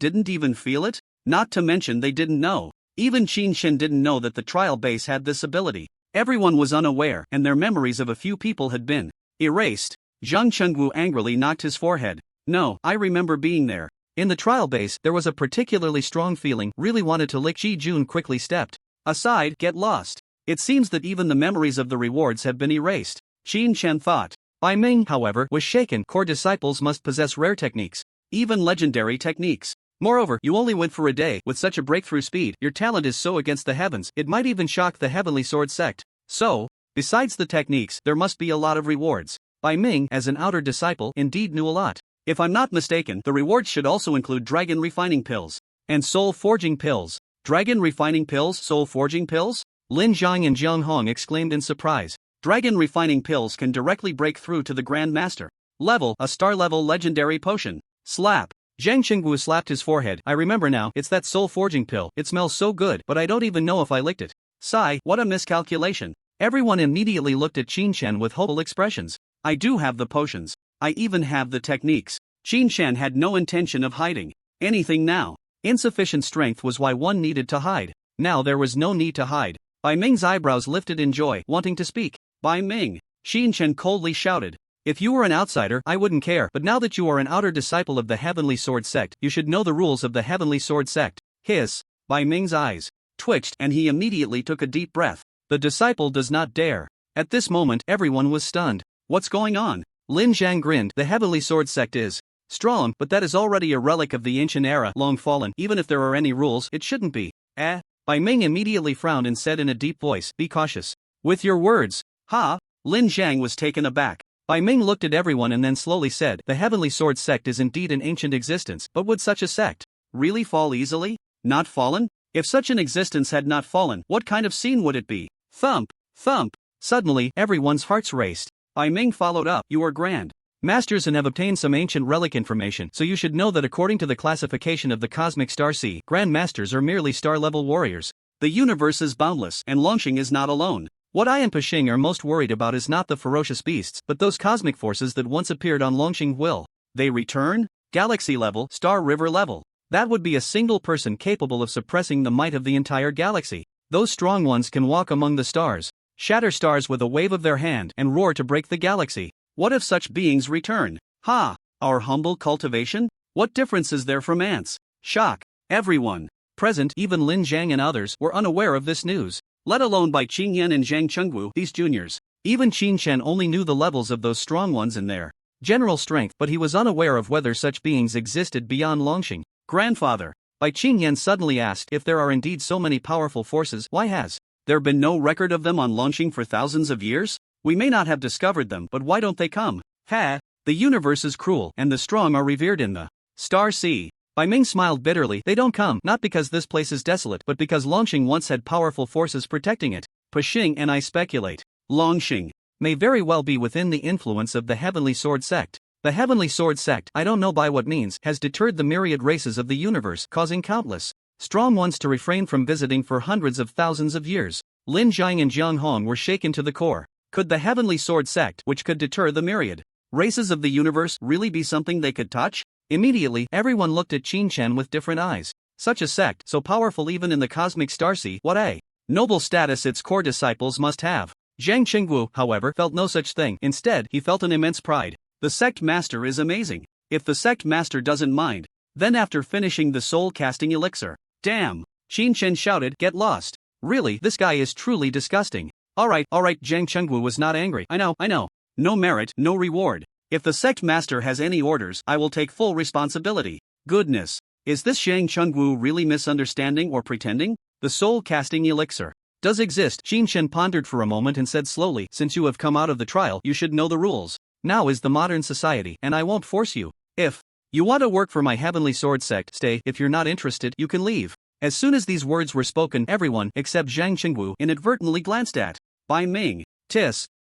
didn't even feel it? Not to mention they didn't know. Even Qin Shen didn't know that the trial base had this ability. Everyone was unaware, and their memories of a few people had been erased. Zhang Chengwu angrily knocked his forehead. No, I remember being there. In the trial base, there was a particularly strong feeling, really wanted to lick. Qi Jun quickly stepped aside, get lost. It seems that even the memories of the rewards have been erased. Qin Shen thought. Bai Ming, however, was shaken. Core disciples must possess rare techniques, even legendary techniques. Moreover, you only went for a day. With such a breakthrough speed, your talent is so against the heavens, it might even shock the Heavenly Sword sect. So, besides the techniques, there must be a lot of rewards. Bai Ming, as an outer disciple, indeed knew a lot. If I'm not mistaken, the rewards should also include dragon refining pills and soul forging pills. Dragon refining pills, soul forging pills? Lin Jiang and Jiang Hong exclaimed in surprise. Dragon refining pills can directly break through to the Grand Master level, a star-level legendary potion. Slap. Zhang Qingwu slapped his forehead. I remember now, it's that soul forging pill. It smells so good, but I don't even know if I licked it. Sigh, what a miscalculation. Everyone immediately looked at Qin Shen with hopeful expressions. I do have the potions. I even have the techniques. Qin Shen had no intention of hiding anything now. Insufficient strength was why one needed to hide. Now there was no need to hide. Bai Ming's eyebrows lifted in joy, wanting to speak. Bai Ming. Qin Shen coldly shouted. If you were an outsider, I wouldn't care, but now that you are an outer disciple of the Heavenly Sword sect, you should know the rules of the Heavenly Sword sect. Hiss. Bai Ming's eyes twitched, and he immediately took a deep breath. The disciple does not dare. At this moment, everyone was stunned. What's going on? Lin Jiang grinned. The Heavenly Sword sect is strong, but that is already a relic of the ancient era, long fallen. Even if there are any rules, it shouldn't be. Bai Ming immediately frowned and said in a deep voice, be cautious with your words. Ha! Lin Jiang was taken aback. Bai Ming looked at everyone and then slowly said, the Heavenly Sword sect is indeed an ancient existence, but would such a sect really fall easily? Not fallen? If such an existence had not fallen, what kind of scene would it be? Thump! Thump! Suddenly, everyone's hearts raced. Bai Ming followed up, you are grand masters and have obtained some ancient relic information, so you should know that according to the classification of the Cosmic Star Sea, Grand Masters are merely star-level warriors. The universe is boundless, and Longxing is not alone. What I and Pashing are most worried about is not the ferocious beasts, but those cosmic forces that once appeared on Longxing. Will they return? Galaxy level, Star River level. That would be a single person capable of suppressing the might of the entire galaxy. Those strong ones can walk among the stars, shatter stars with a wave of their hand, and roar to break the galaxy. What if such beings return? Ha! Our humble cultivation? What difference is there from ants? Shock. Everyone present, even Lin Jiang and others, were unaware of this news. Let alone by Qingyan and Zhang Chengwu, these juniors. Even Qin Shen only knew the levels of those strong ones in their general strength, but he was unaware of whether such beings existed beyond Longxing. Grandfather. Bai Qingyan suddenly asked, if there are indeed so many powerful forces, why has there been no record of them on Longxing for thousands of years? We may not have discovered them, but why don't they come? The universe is cruel, and the strong are revered in the Star Sea. Bai Ming smiled bitterly. They don't come, not because this place is desolate, but because Longxing once had powerful forces protecting it. Pushing and I speculate. Longxing may very well be within the influence of the Heavenly Sword sect. The Heavenly Sword sect, I don't know by what means, has deterred the myriad races of the universe, causing countless strong ones to refrain from visiting for hundreds of thousands of years. Lin Jiang and Jiang Hong were shaken to the core. Could the Heavenly Sword sect, which could deter the myriad races of the universe, really be something they could touch? Immediately, everyone looked at Qin Chen with different eyes. Such a sect, so powerful even in the cosmic starsea, what a noble status its core disciples must have. Zhang Qingwu, however, felt no such thing. Instead, he felt an immense pride. The sect master is amazing. If the sect master doesn't mind, then after finishing the soul-casting elixir, damn! Qin Chen shouted, get lost. Really, this guy is truly disgusting. Alright, Zhang Qingwu was not angry. I know. No merit, no reward. If the sect master has any orders, I will take full responsibility. Goodness. Is this Zhang Qingwu really misunderstanding or pretending? The soul-casting elixir does exist. Qin Chen pondered for a moment and said slowly, since you have come out of the trial, you should know the rules. Now is the modern society, and I won't force you. If you want to work for my Heavenly Sword sect, stay. If you're not interested, you can leave. As soon as these words were spoken, everyone, except Zhang Qingwu, inadvertently glanced at Bai Ming.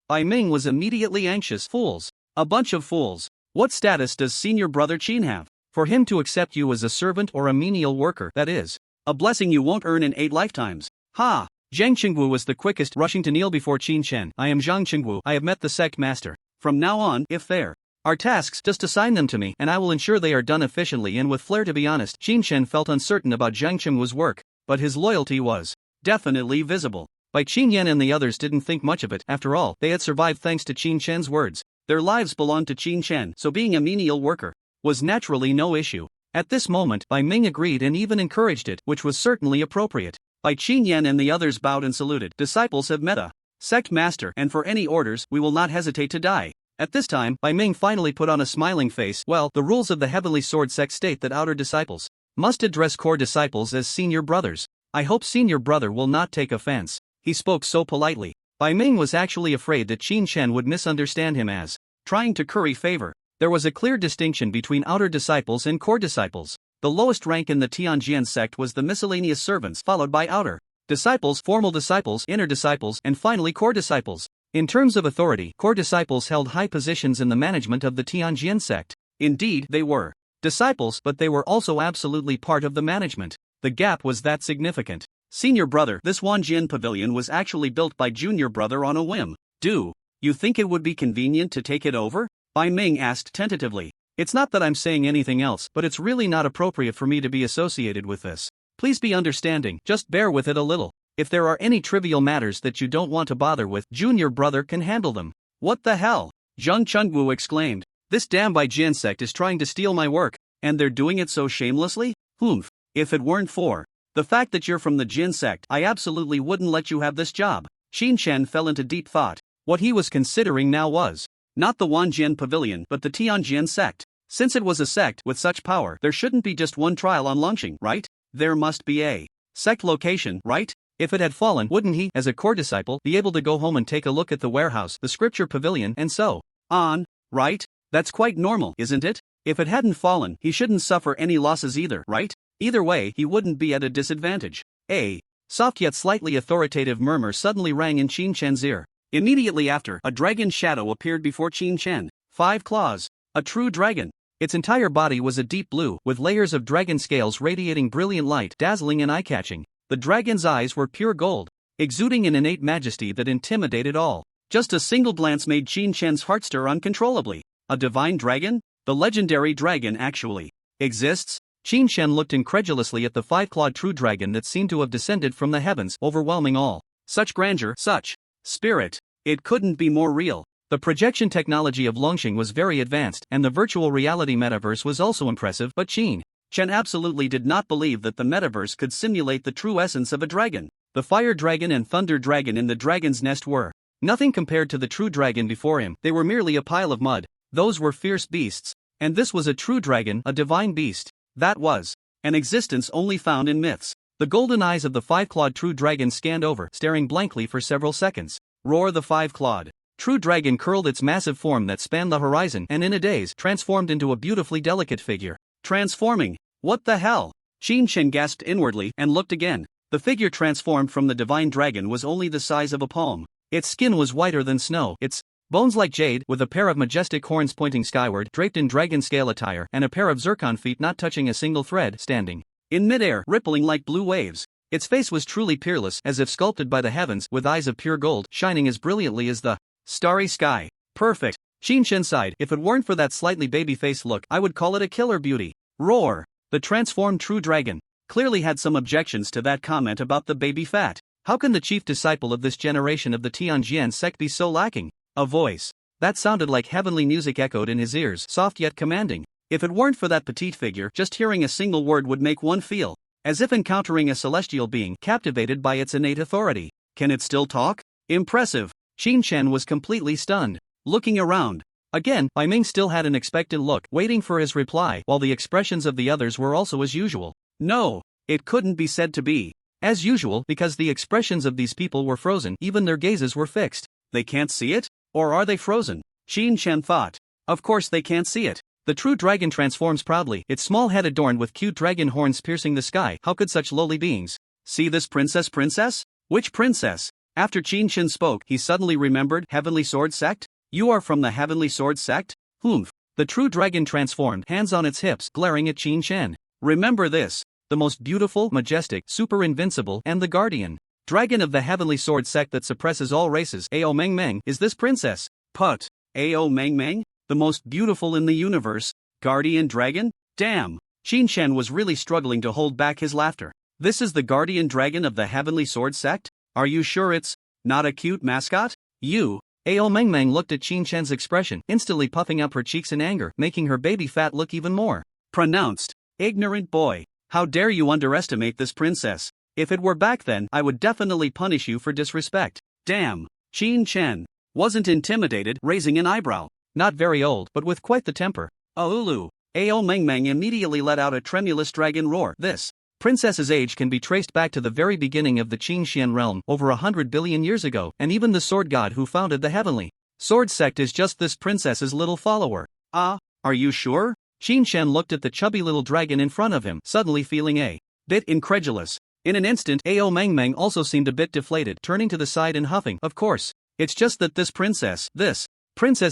Bai Ming was immediately anxious. Fools. A bunch of fools. What status does senior brother Qin have? For him to accept you as a servant or a menial worker, that is a blessing you won't earn in 8 lifetimes. Ha! Zhang Qingwu was the quickest, rushing to kneel before Qin Chen. I am Zhang Qingwu. I have met the sect master. From now on, if there are tasks, just assign them to me, and I will ensure they are done efficiently and with flair. To be honest, Qin Chen felt uncertain about Zhang Qingwu's work, but his loyalty was definitely visible. Bai Qin Yan and the others didn't think much of it. After all, they had survived thanks to Qin Chen's words. Their lives belonged to Qin Chen, so being a menial worker was naturally no issue. At this moment, Bai Ming agreed and even encouraged it, which was certainly appropriate. Bai Qin Yan and the others bowed and saluted. Disciples have met a sect master, and for any orders, we will not hesitate to die. At this time, Bai Ming finally put on a smiling face. Well, the rules of the Heavenly Sword sect state that outer disciples must address core disciples as senior brothers. I hope senior brother will not take offense. He spoke so politely. Bai Ming was actually afraid that Qin Chen would misunderstand him as trying to curry favor. There was a clear distinction between outer disciples and core disciples. The lowest rank in the Tianjian sect was the miscellaneous servants, followed by outer disciples, formal disciples, inner disciples, and finally core disciples. In terms of authority, core disciples held high positions in the management of the Tianjian sect. Indeed, they were disciples, but they were also absolutely part of the management. The gap was that significant. Senior brother, this Wanjian pavilion was actually built by junior brother on a whim. Do you think it would be convenient to take it over? Bai Ming asked tentatively. It's not that I'm saying anything else, but it's really not appropriate for me to be associated with this. Please be understanding, just bear with it a little. If there are any trivial matters that you don't want to bother with, junior brother can handle them. What the hell? Zhang Chengwu exclaimed. This damn Bai Jian sect is trying to steal my work, and they're doing it so shamelessly? Humph. If it weren't for the fact that you're from the Jin sect, I absolutely wouldn't let you have this job. Qin Chen fell into deep thought. What he was considering now was not the Wanjian pavilion, but the Tianjian sect. Since it was a sect with such power, there shouldn't be just one trial on Longxing, right? There must be a sect location, right? If it had fallen, wouldn't he, as a core disciple, be able to go home and take a look at the warehouse, the scripture pavilion, and so on, right? That's quite normal, isn't it? If it hadn't fallen, he shouldn't suffer any losses either, right? Either way, he wouldn't be at a disadvantage. A soft yet slightly authoritative murmur suddenly rang in Qin Chen's ear. Immediately after, a dragon shadow appeared before Qin Chen. 5 claws. A true dragon. Its entire body was a deep blue, with layers of dragon scales radiating brilliant light, dazzling and eye-catching. The dragon's eyes were pure gold, exuding an innate majesty that intimidated all. Just a single glance made Qin Chen's heart stir uncontrollably. A divine dragon? The legendary dragon actually exists? Qin Chen looked incredulously at the 5-clawed true dragon that seemed to have descended from the heavens, overwhelming all. Such grandeur, such spirit. It couldn't be more real. The projection technology of Longxing was very advanced, and the virtual reality metaverse was also impressive, but Qin Chen absolutely did not believe that the metaverse could simulate the true essence of a dragon. The fire dragon and thunder dragon in the dragon's nest were nothing compared to the true dragon before him. They were merely a pile of mud. Those were fierce beasts. And this was a true dragon, a divine beast. That was an existence only found in myths. The golden eyes of the 5-clawed true dragon scanned over, staring blankly for several seconds. Roar! The 5-clawed true dragon curled its massive form that spanned the horizon and in a daze transformed into a beautifully delicate figure. Transforming. What the hell? Qin Shen gasped inwardly and looked again. The figure transformed from the divine dragon was only the size of a palm. Its skin was whiter than snow, its bones like jade, with a pair of majestic horns pointing skyward, draped in dragon scale attire, and a pair of zircon feet not touching a single thread, standing in midair, rippling like blue waves. Its face was truly peerless, as if sculpted by the heavens, with eyes of pure gold, shining as brilliantly as the starry sky. Perfect. Qin Shen sighed. If it weren't for that slightly baby-faced look, I would call it a killer beauty. Roar. The transformed true dragon clearly had some objections to that comment about the baby fat. How can the chief disciple of this generation of the Tianjian sect be so lacking? A voice that sounded like heavenly music echoed in his ears, soft yet commanding. If it weren't for that petite figure, just hearing a single word would make one feel as if encountering a celestial being, captivated by its innate authority. Can it still talk? Impressive. Qin Shen was completely stunned. Looking around again, Bai Ming still had an expectant look, waiting for his reply, while the expressions of the others were also as usual. No, it couldn't be said to be as usual, because the expressions of these people were frozen, even their gazes were fixed. They can't see it? Or are they frozen? Qin Shen thought. Of course they can't see it. The true dragon transforms proudly, its small head adorned with cute dragon horns piercing the sky. How could such lowly beings see this princess? Which princess? After Qin Shen spoke, he suddenly remembered. Heavenly Sword Sect? You are from the Heavenly Sword Sect? Humph. The true dragon transformed, hands on its hips, glaring at Qin Shen. Remember this. The most beautiful, majestic, super invincible, and the guardian dragon of the Heavenly Sword Sect that suppresses all races. Ao Meng Meng is this princess. Put. Ao Meng Meng? The most beautiful in the universe? Guardian dragon? Damn. Qin Shen was really struggling to hold back his laughter. This is the guardian dragon of the Heavenly Sword Sect? Are you sure it's not a cute mascot? You. Ao Meng Meng looked at Qin Shen's expression, instantly puffing up her cheeks in anger, making her baby fat look even more pronounced. Ignorant boy. How dare you underestimate this princess? If it were back then, I would definitely punish you for disrespect. Damn. Qin Shen wasn't intimidated, raising an eyebrow. Not very old, but with quite the temper. Aulu. Ao Meng Meng immediately let out a tremulous dragon roar. This princess's age can be traced back to the very beginning of the Qin Xian realm, over 100 billion years ago, and even the sword god who founded the Heavenly Sword Sect is just this princess's little follower. Ah, are you sure? Qin Shen looked at the chubby little dragon in front of him, suddenly feeling a bit incredulous. In an instant, Ao Meng Meng also seemed a bit deflated, turning to the side and huffing. Of course. It's just that this princess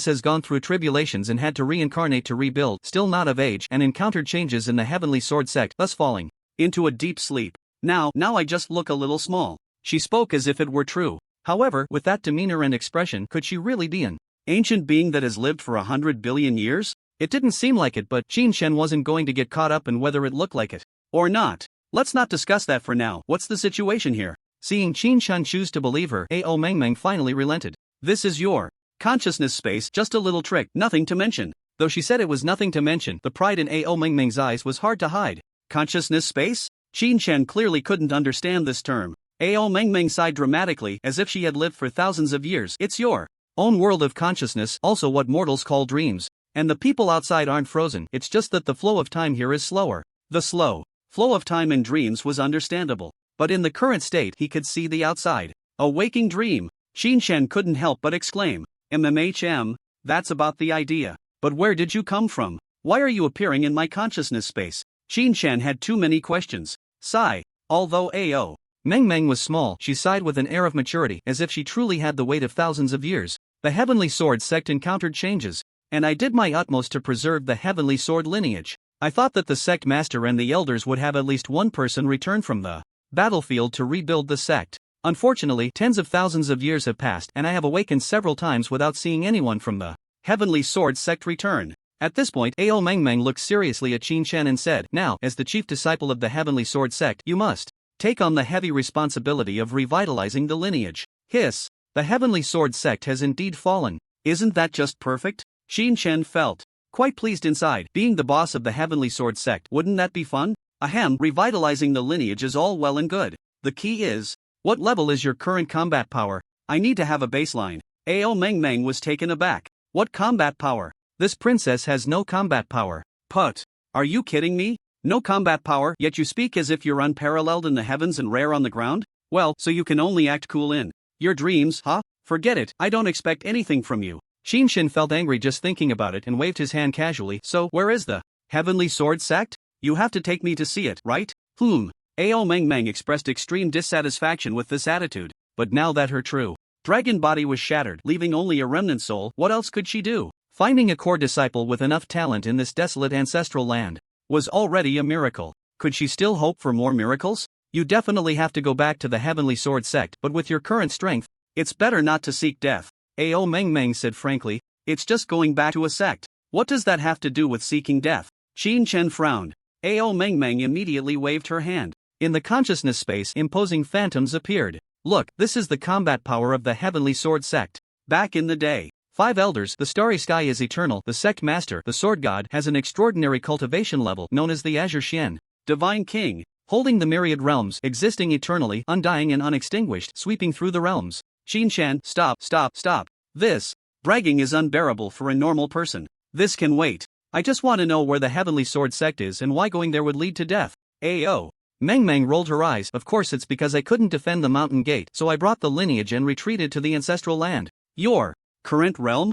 has gone through tribulations and had to reincarnate to rebuild, still not of age, and encountered changes in the Heavenly Sword Sect, thus falling into a deep sleep. Now I just look a little small. She spoke as if it were true. However, with that demeanor and expression, could she really be an ancient being that has lived for 100 billion years? It didn't seem like it, but Qin Shen wasn't going to get caught up in whether it looked like it or not. Let's not discuss that for now. What's the situation here? Seeing Qin Shen choose to believe her, Ao Meng Meng finally relented. This is your consciousness space, just a little trick, nothing to mention. Though she said it was nothing to mention, the pride in Ao Meng Meng's eyes was hard to hide. Consciousness space? Qin Shen clearly couldn't understand this term. Ao Meng Meng sighed dramatically, as if she had lived for thousands of years. It's your own world of consciousness, also what mortals call dreams. And the people outside aren't frozen, it's just that the flow of time here is slower. The slow flow of time in dreams was understandable. But in the current state, he could see the outside. A waking dream. Qin Shen couldn't help but exclaim. MMHM, that's about the idea. But where did you come from? Why are you appearing in my consciousness space? Qin Shen had too many questions. Sigh. Although Ao Meng Meng was small, she sighed with an air of maturity, as if she truly had the weight of thousands of years. The Heavenly Sword Sect encountered changes, and I did my utmost to preserve the Heavenly Sword lineage. I thought that the sect master and the elders would have at least one person return from the battlefield to rebuild the sect. Unfortunately, tens of thousands of years have passed, and I have awakened several times without seeing anyone from the Heavenly Sword Sect return. At this point, Ao Meng Meng looked seriously at Qin Shen and said, Now, as the chief disciple of the Heavenly Sword Sect, you must take on the heavy responsibility of revitalizing the lineage. Hiss. The Heavenly Sword Sect has indeed fallen. Isn't that just perfect? Qin Shen felt quite pleased inside. Being the boss of the Heavenly Sword Sect, wouldn't that be fun? Ahem, revitalizing the lineage is all well and good. The key is, what level is your current combat power? I need to have a baseline. Ao Meng Meng was taken aback. What combat power? This princess has no combat power. Put. Are you kidding me? No combat power, yet you speak as if you're unparalleled in the heavens and rare on the ground? Well, so you can only act cool in your dreams, huh? Forget it, I don't expect anything from you. Qin Shen felt angry just thinking about it and waved his hand casually. So, where is the Heavenly Sword Sect? You have to take me to see it, right? Ao Meng Meng expressed extreme dissatisfaction with this attitude, but now that her true dragon body was shattered, leaving only a remnant soul, what else could she do? Finding a core disciple with enough talent in this desolate ancestral land was already a miracle. Could she still hope for more miracles? You definitely have to go back to the Heavenly Sword sect, but with your current strength, it's better not to seek death. Ao Meng Meng said frankly, it's just going back to a sect. What does that have to do with seeking death? Qin Chen frowned. Ao Meng Meng immediately waved her hand. In the consciousness space, imposing phantoms appeared. Look, this is the combat power of the Heavenly Sword sect. Back in the day, 5 elders, the starry sky is eternal, the sect master, the sword god, has an extraordinary cultivation level known as the Azure Xian, divine king, holding the myriad realms, existing eternally, undying and unextinguished, sweeping through the realms. Qin Chen, stop. This bragging is unbearable for a normal person. This can wait. I just want to know where the Heavenly Sword sect is and why going there would lead to death. Ao Meng Meng rolled her eyes. Of course it's because I couldn't defend the mountain gate, so I brought the lineage and retreated to the ancestral land. Your current realm?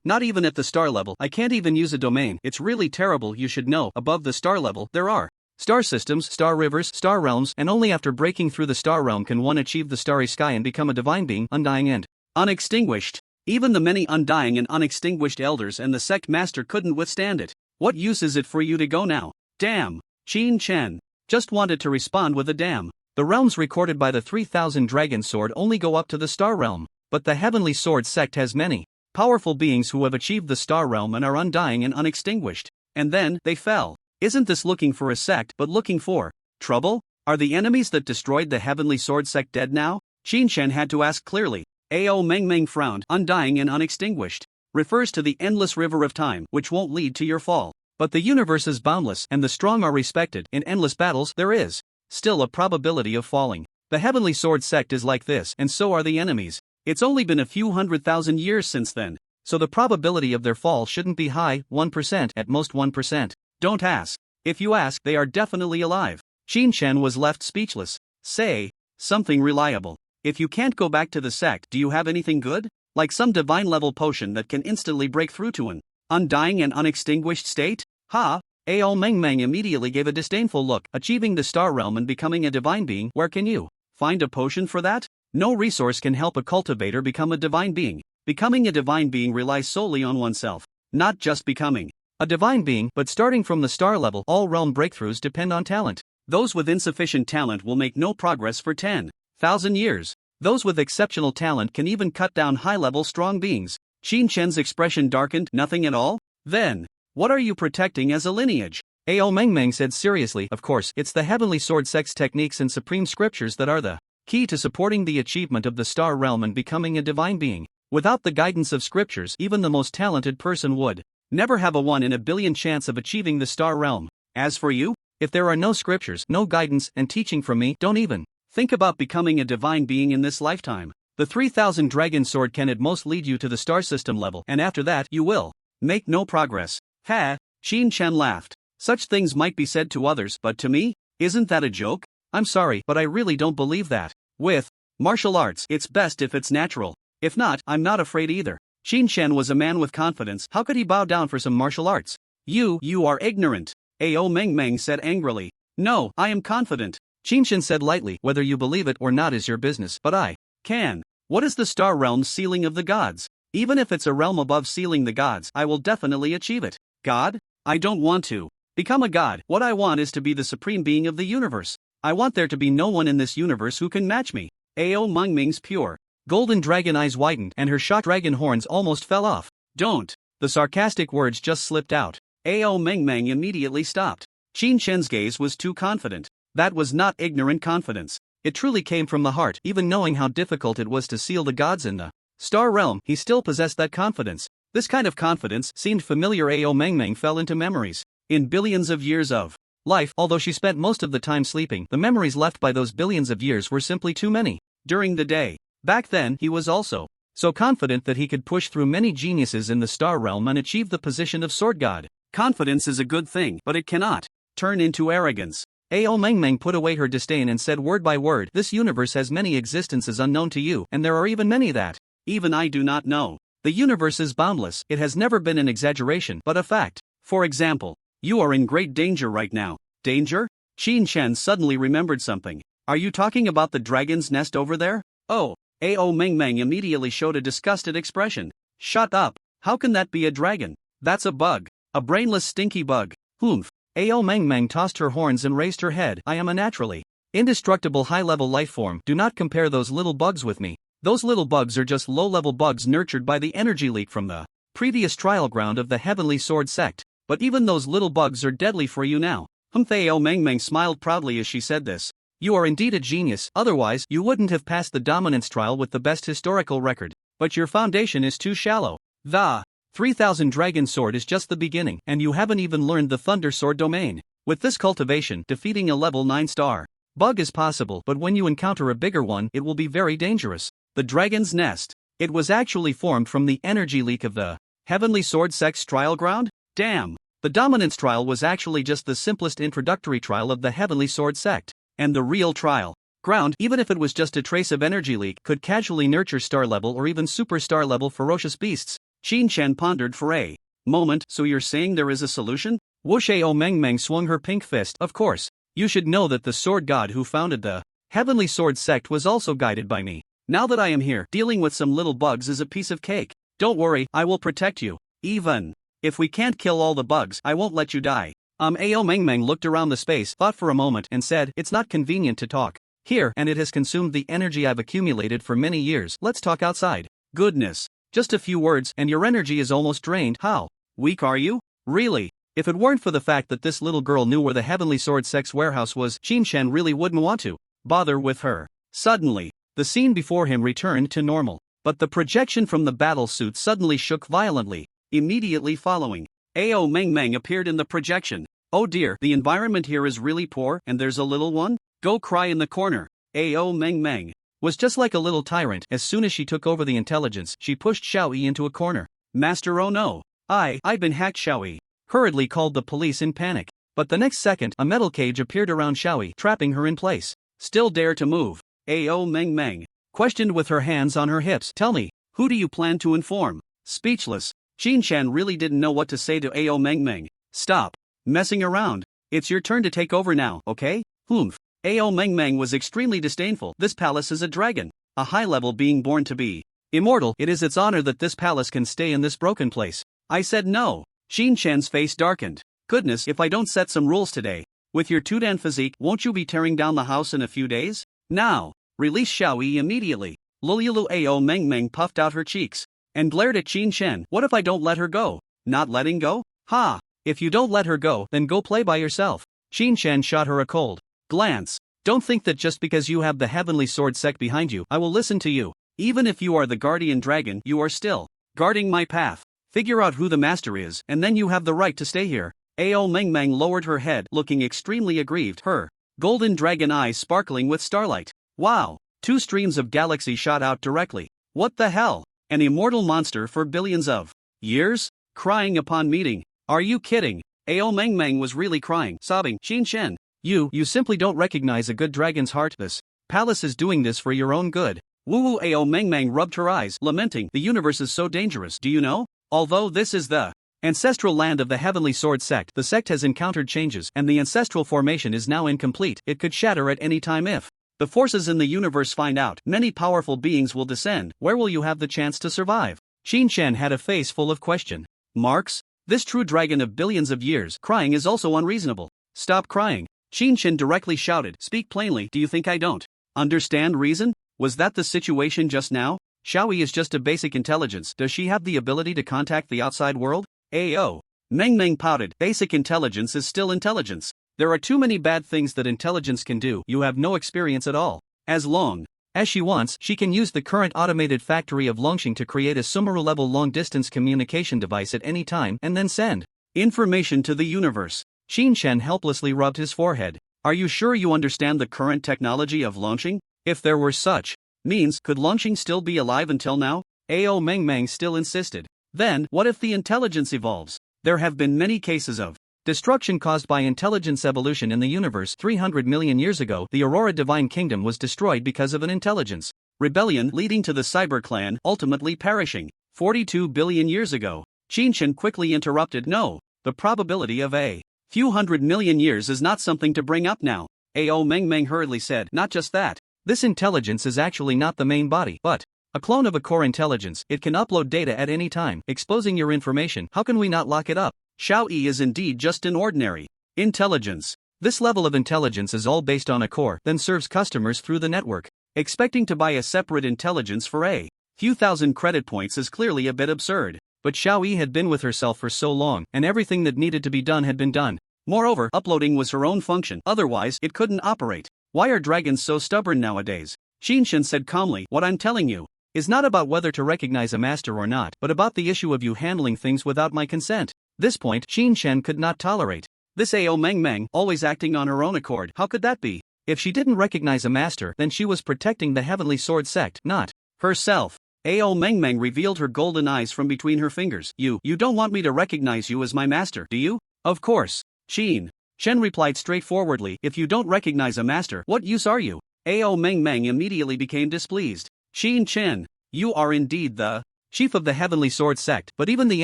Not even at the star level. I can't even use a domain. It's really terrible. You should know, above the star level, there are star systems, star rivers, star realms, and only after breaking through the star realm can one achieve the starry sky and become a divine being, undying and unextinguished. Even the many undying and unextinguished elders and the sect master couldn't withstand it. What use is it for you to go now? Damn. Qin Chen just wanted to respond with a damn. The realms recorded by the 3000 Dragon Sword only go up to the star realm, but the Heavenly Sword sect has many powerful beings who have achieved the star realm and are undying and unextinguished. And then, they fell. Isn't this looking for a sect but looking for trouble? Are the enemies that destroyed the Heavenly Sword sect dead now? Qin Chen had to ask clearly. Ao Meng Meng frowned. Undying and unextinguished refers to the endless river of time, which won't lead to your fall. But the universe is boundless and the strong are respected. In endless battles, there is still a probability of falling. The Heavenly Sword sect is like this, and so are the enemies. It's only been a few 100,000 years since then, so the probability of their fall shouldn't be high, 1%, at most 1%. Don't ask. If you ask, they are definitely alive. Qin Chen was left speechless. Say something reliable. If you can't go back to the sect, do you have anything good? Like some divine level potion that can instantly break through to an undying and unextinguished state? Ha! Ao Meng Meng immediately gave a disdainful look. Achieving the star realm and becoming a divine being, where can you find a potion for that? No resource can help a cultivator become a divine being. Becoming a divine being relies solely on oneself. Not just becoming a divine being, but starting from the star level. All realm breakthroughs depend on talent. Those with insufficient talent will make no progress for 10,000 years. Those with exceptional talent can even cut down high-level strong beings. Qin Chen's expression darkened. Nothing at all? Then, what are you protecting as a lineage? Ao Meng Meng said seriously. Of course, it's the Heavenly Sword sect's techniques and supreme scriptures that are the key to supporting the achievement of the star realm and becoming a divine being. Without the guidance of scriptures, even the most talented person would never have a 1 in a billion chance of achieving the star realm. As for you, if there are no scriptures, no guidance, and teaching from me, don't even think about becoming a divine being in this lifetime. The 3000 Dragon Sword can at most lead you to the star system level, and after that, you will make no progress. Ha! Qin Chen laughed. Such things might be said to others, but to me? Isn't that a joke? I'm sorry, but I really don't believe that. With martial arts, it's best if it's natural. If not, I'm not afraid either. Qin Chen was a man with confidence. How could he bow down for some martial arts? You are ignorant. Ao Meng Meng said angrily. No, I am confident. Qin Chen said lightly. Whether you believe it or not is your business, but I can. What is the star realm's ceiling of the gods? Even if it's a realm above ceiling the gods, I will definitely achieve it. God? I don't want to become a god. What I want is to be the supreme being of the universe. I want there to be no one in this universe who can match me. Ao Meng Meng's pure golden dragon eyes widened and her shock dragon horns almost fell off. Don't. The sarcastic words just slipped out. Ao Meng Meng immediately stopped. Qin Chen's gaze was too confident. That was not ignorant confidence. It truly came from the heart. Even knowing how difficult it was to seal the gods in the star realm, he still possessed that confidence. This kind of confidence seemed familiar. Ao Meng Meng fell into memories. In billions of years of life, although she spent most of the time sleeping, the memories left by those billions of years were simply too many. During the day, back then, he was also so confident that he could push through many geniuses in the star realm and achieve the position of sword god. Confidence is a good thing, but it cannot turn into arrogance. Ao Meng Meng put away her disdain and said word by word, this universe has many existences unknown to you, and there are even many that even I do not know. The universe is boundless. It has never been an exaggeration, but a fact. For example, you are in great danger right now. Danger? Qin Shen suddenly remembered something. Are you talking about the dragon's nest over there? Oh, Ao Meng Meng immediately showed a disgusted expression. Shut up, how can that be a dragon? That's a bug. A brainless stinky bug. Humph. Ao Meng Meng tossed her horns and raised her head. I am a naturally indestructible high-level life form. Do not compare those little bugs with me. Those little bugs are just low-level bugs nurtured by the energy leak from the previous trial ground of the Heavenly Sword sect. But even those little bugs are deadly for you now. Ao Meng Meng smiled proudly as she said this. You are indeed a genius, otherwise you wouldn't have passed the dominance trial with the best historical record. But your foundation is too shallow. The 3000 Dragon Sword is just the beginning, and you haven't even learned the Thunder Sword domain. With this cultivation, defeating a level 9 star bug is possible, but when you encounter a bigger one, it will be very dangerous. The Dragon's Nest. It was actually formed from the energy leak of the Heavenly Sword sect's trial ground? Damn. The dominance trial was actually just the simplest introductory trial of the Heavenly Sword sect. And the real trial ground, even if it was just a trace of energy leak, could casually nurture star level or even superstar level ferocious beasts. Qin Shen pondered for a moment. So you're saying there is a solution? Whoosh! Ao Meng Meng swung her pink fist. Of course. You should know that the sword god who founded the Heavenly Sword sect was also guided by me. Now that I am here, dealing with some little bugs is a piece of cake. Don't worry, I will protect you. Even if we can't kill all the bugs, I won't let you die. Ao Meng Meng looked around the space, thought for a moment, and said, it's not convenient to talk here, and it has consumed the energy I've accumulated for many years. Let's talk outside. Goodness. Just a few words, and your energy is almost drained. How weak are you? Really? If it weren't for the fact that this little girl knew where the Heavenly Sword sect's warehouse was, Qin Shen really wouldn't want to bother with her. Suddenly, the scene before him returned to normal. But the projection from the battle suit suddenly shook violently. Immediately following, Ao Meng Meng appeared in the projection. Oh dear, the environment here is really poor, and there's a little one? Go cry in the corner. Ao Meng Meng was just like a little tyrant. As soon as she took over the intelligence, she pushed Xiaoyi into a corner. Master, oh no. I've been hacked. Xiaoyi hurriedly called the police in panic. But the next second, a metal cage appeared around Xiaoyi, trapping her in place. Still dare to move? Ao Meng Meng questioned with her hands on her hips. Tell me, who do you plan to inform? Speechless, Qin Shen really didn't know what to say to Ao Meng Meng. Stop messing around. It's your turn to take over now, okay? Humph. Ao Meng Meng was extremely disdainful. This palace is a dragon, a high-level being born to be immortal. It is its honor that this palace can stay in this broken place. I said no. Qin Shen's face darkened. Goodness, if I don't set some rules today. With your Tudan physique, won't you be tearing down the house in a few days? Now, release Xiaoyi immediately. Lulu Ao Meng Meng puffed out her cheeks and glared at Qin Shen. What if I don't let her go? Not letting go? Ha! If you don't let her go, then go play by yourself. Qin Shen shot her a cold glance. Don't think that just because you have the Heavenly Sword sect behind you, I will listen to you. Even if you are the guardian dragon, you are still guarding my path. Figure out who the master is, and then you have the right to stay here. Ao Meng Meng lowered her head, looking extremely aggrieved, her golden dragon eyes sparkling with starlight. Wow! 2 streams of galaxy shot out directly. What the hell? An immortal monster for billions of years? Crying upon meeting. Are you kidding? Ao Meng Meng was really crying, sobbing. Qin Shen, you simply don't recognize a good dragon's heart. This palace is doing this for your own good. Woo! Ao Meng Meng rubbed her eyes, lamenting. The universe is so dangerous, do you know? Although this is the ancestral land of the Heavenly Sword sect, the sect has encountered changes, and the ancestral formation is now incomplete. It could shatter at any time if the forces in the universe find out. Many powerful beings will descend. Where will you have the chance to survive? Qin Shen had a face full of question marks. This true dragon of billions of years crying is also unreasonable. Stop crying. Qin Shen directly shouted. Speak plainly. Do you think I don't understand reason? Was that the situation just now? Xiaoyi is just a basic intelligence. Does she have the ability to contact the outside world? Ao Meng Meng pouted. Basic intelligence is still intelligence. There are too many bad things that intelligence can do. You have no experience at all. As long as she wants, she can use the current automated factory of Longxing to create a Sumeru-level long-distance communication device at any time and then send information to the universe. Qin Shen helplessly rubbed his forehead. Are you sure you understand the current technology of Longxing? If there were such means, could Longxing still be alive until now? Ao Meng Meng still insisted. Then, what if the intelligence evolves? There have been many cases of destruction caused by intelligence evolution in the universe. 300 million years ago, the Aurora Divine Kingdom was destroyed because of an intelligence rebellion leading to the Cyber Clan ultimately perishing. 42 billion years ago. Qin Shen quickly interrupted. No, the probability of a Few 100 million years is not something to bring up now. Ao Meng Meng hurriedly said. Not just that. This intelligence is actually not the main body, but a clone of a core intelligence. It can upload data at any time, exposing your information. How can we not lock it up? Xiao Yi is indeed just an ordinary intelligence. This level of intelligence is all based on a core, then serves customers through the network. Expecting to buy a separate intelligence for a few thousand credit points is clearly a bit absurd. But Xiao Yi had been with herself for so long, and everything that needed to be done had been done. Moreover, uploading was her own function, otherwise it couldn't operate. Why are dragons so stubborn nowadays? Xinshan said calmly. What I'm telling you is not about whether to recognize a master or not, but about the issue of you handling things without my consent. This point, Xinshan could not tolerate. This Ao Meng Meng, always acting on her own accord, how could that be? If she didn't recognize a master, then she was protecting the Heavenly Sword sect, not herself. Ao Meng Meng revealed her golden eyes from between her fingers. You don't want me to recognize you as my master, do you? Of course. Shen replied straightforwardly. If you don't recognize a master, what use are you? Ao Meng Meng immediately became displeased. Chen, you are indeed the chief of the Heavenly Sword sect, but even the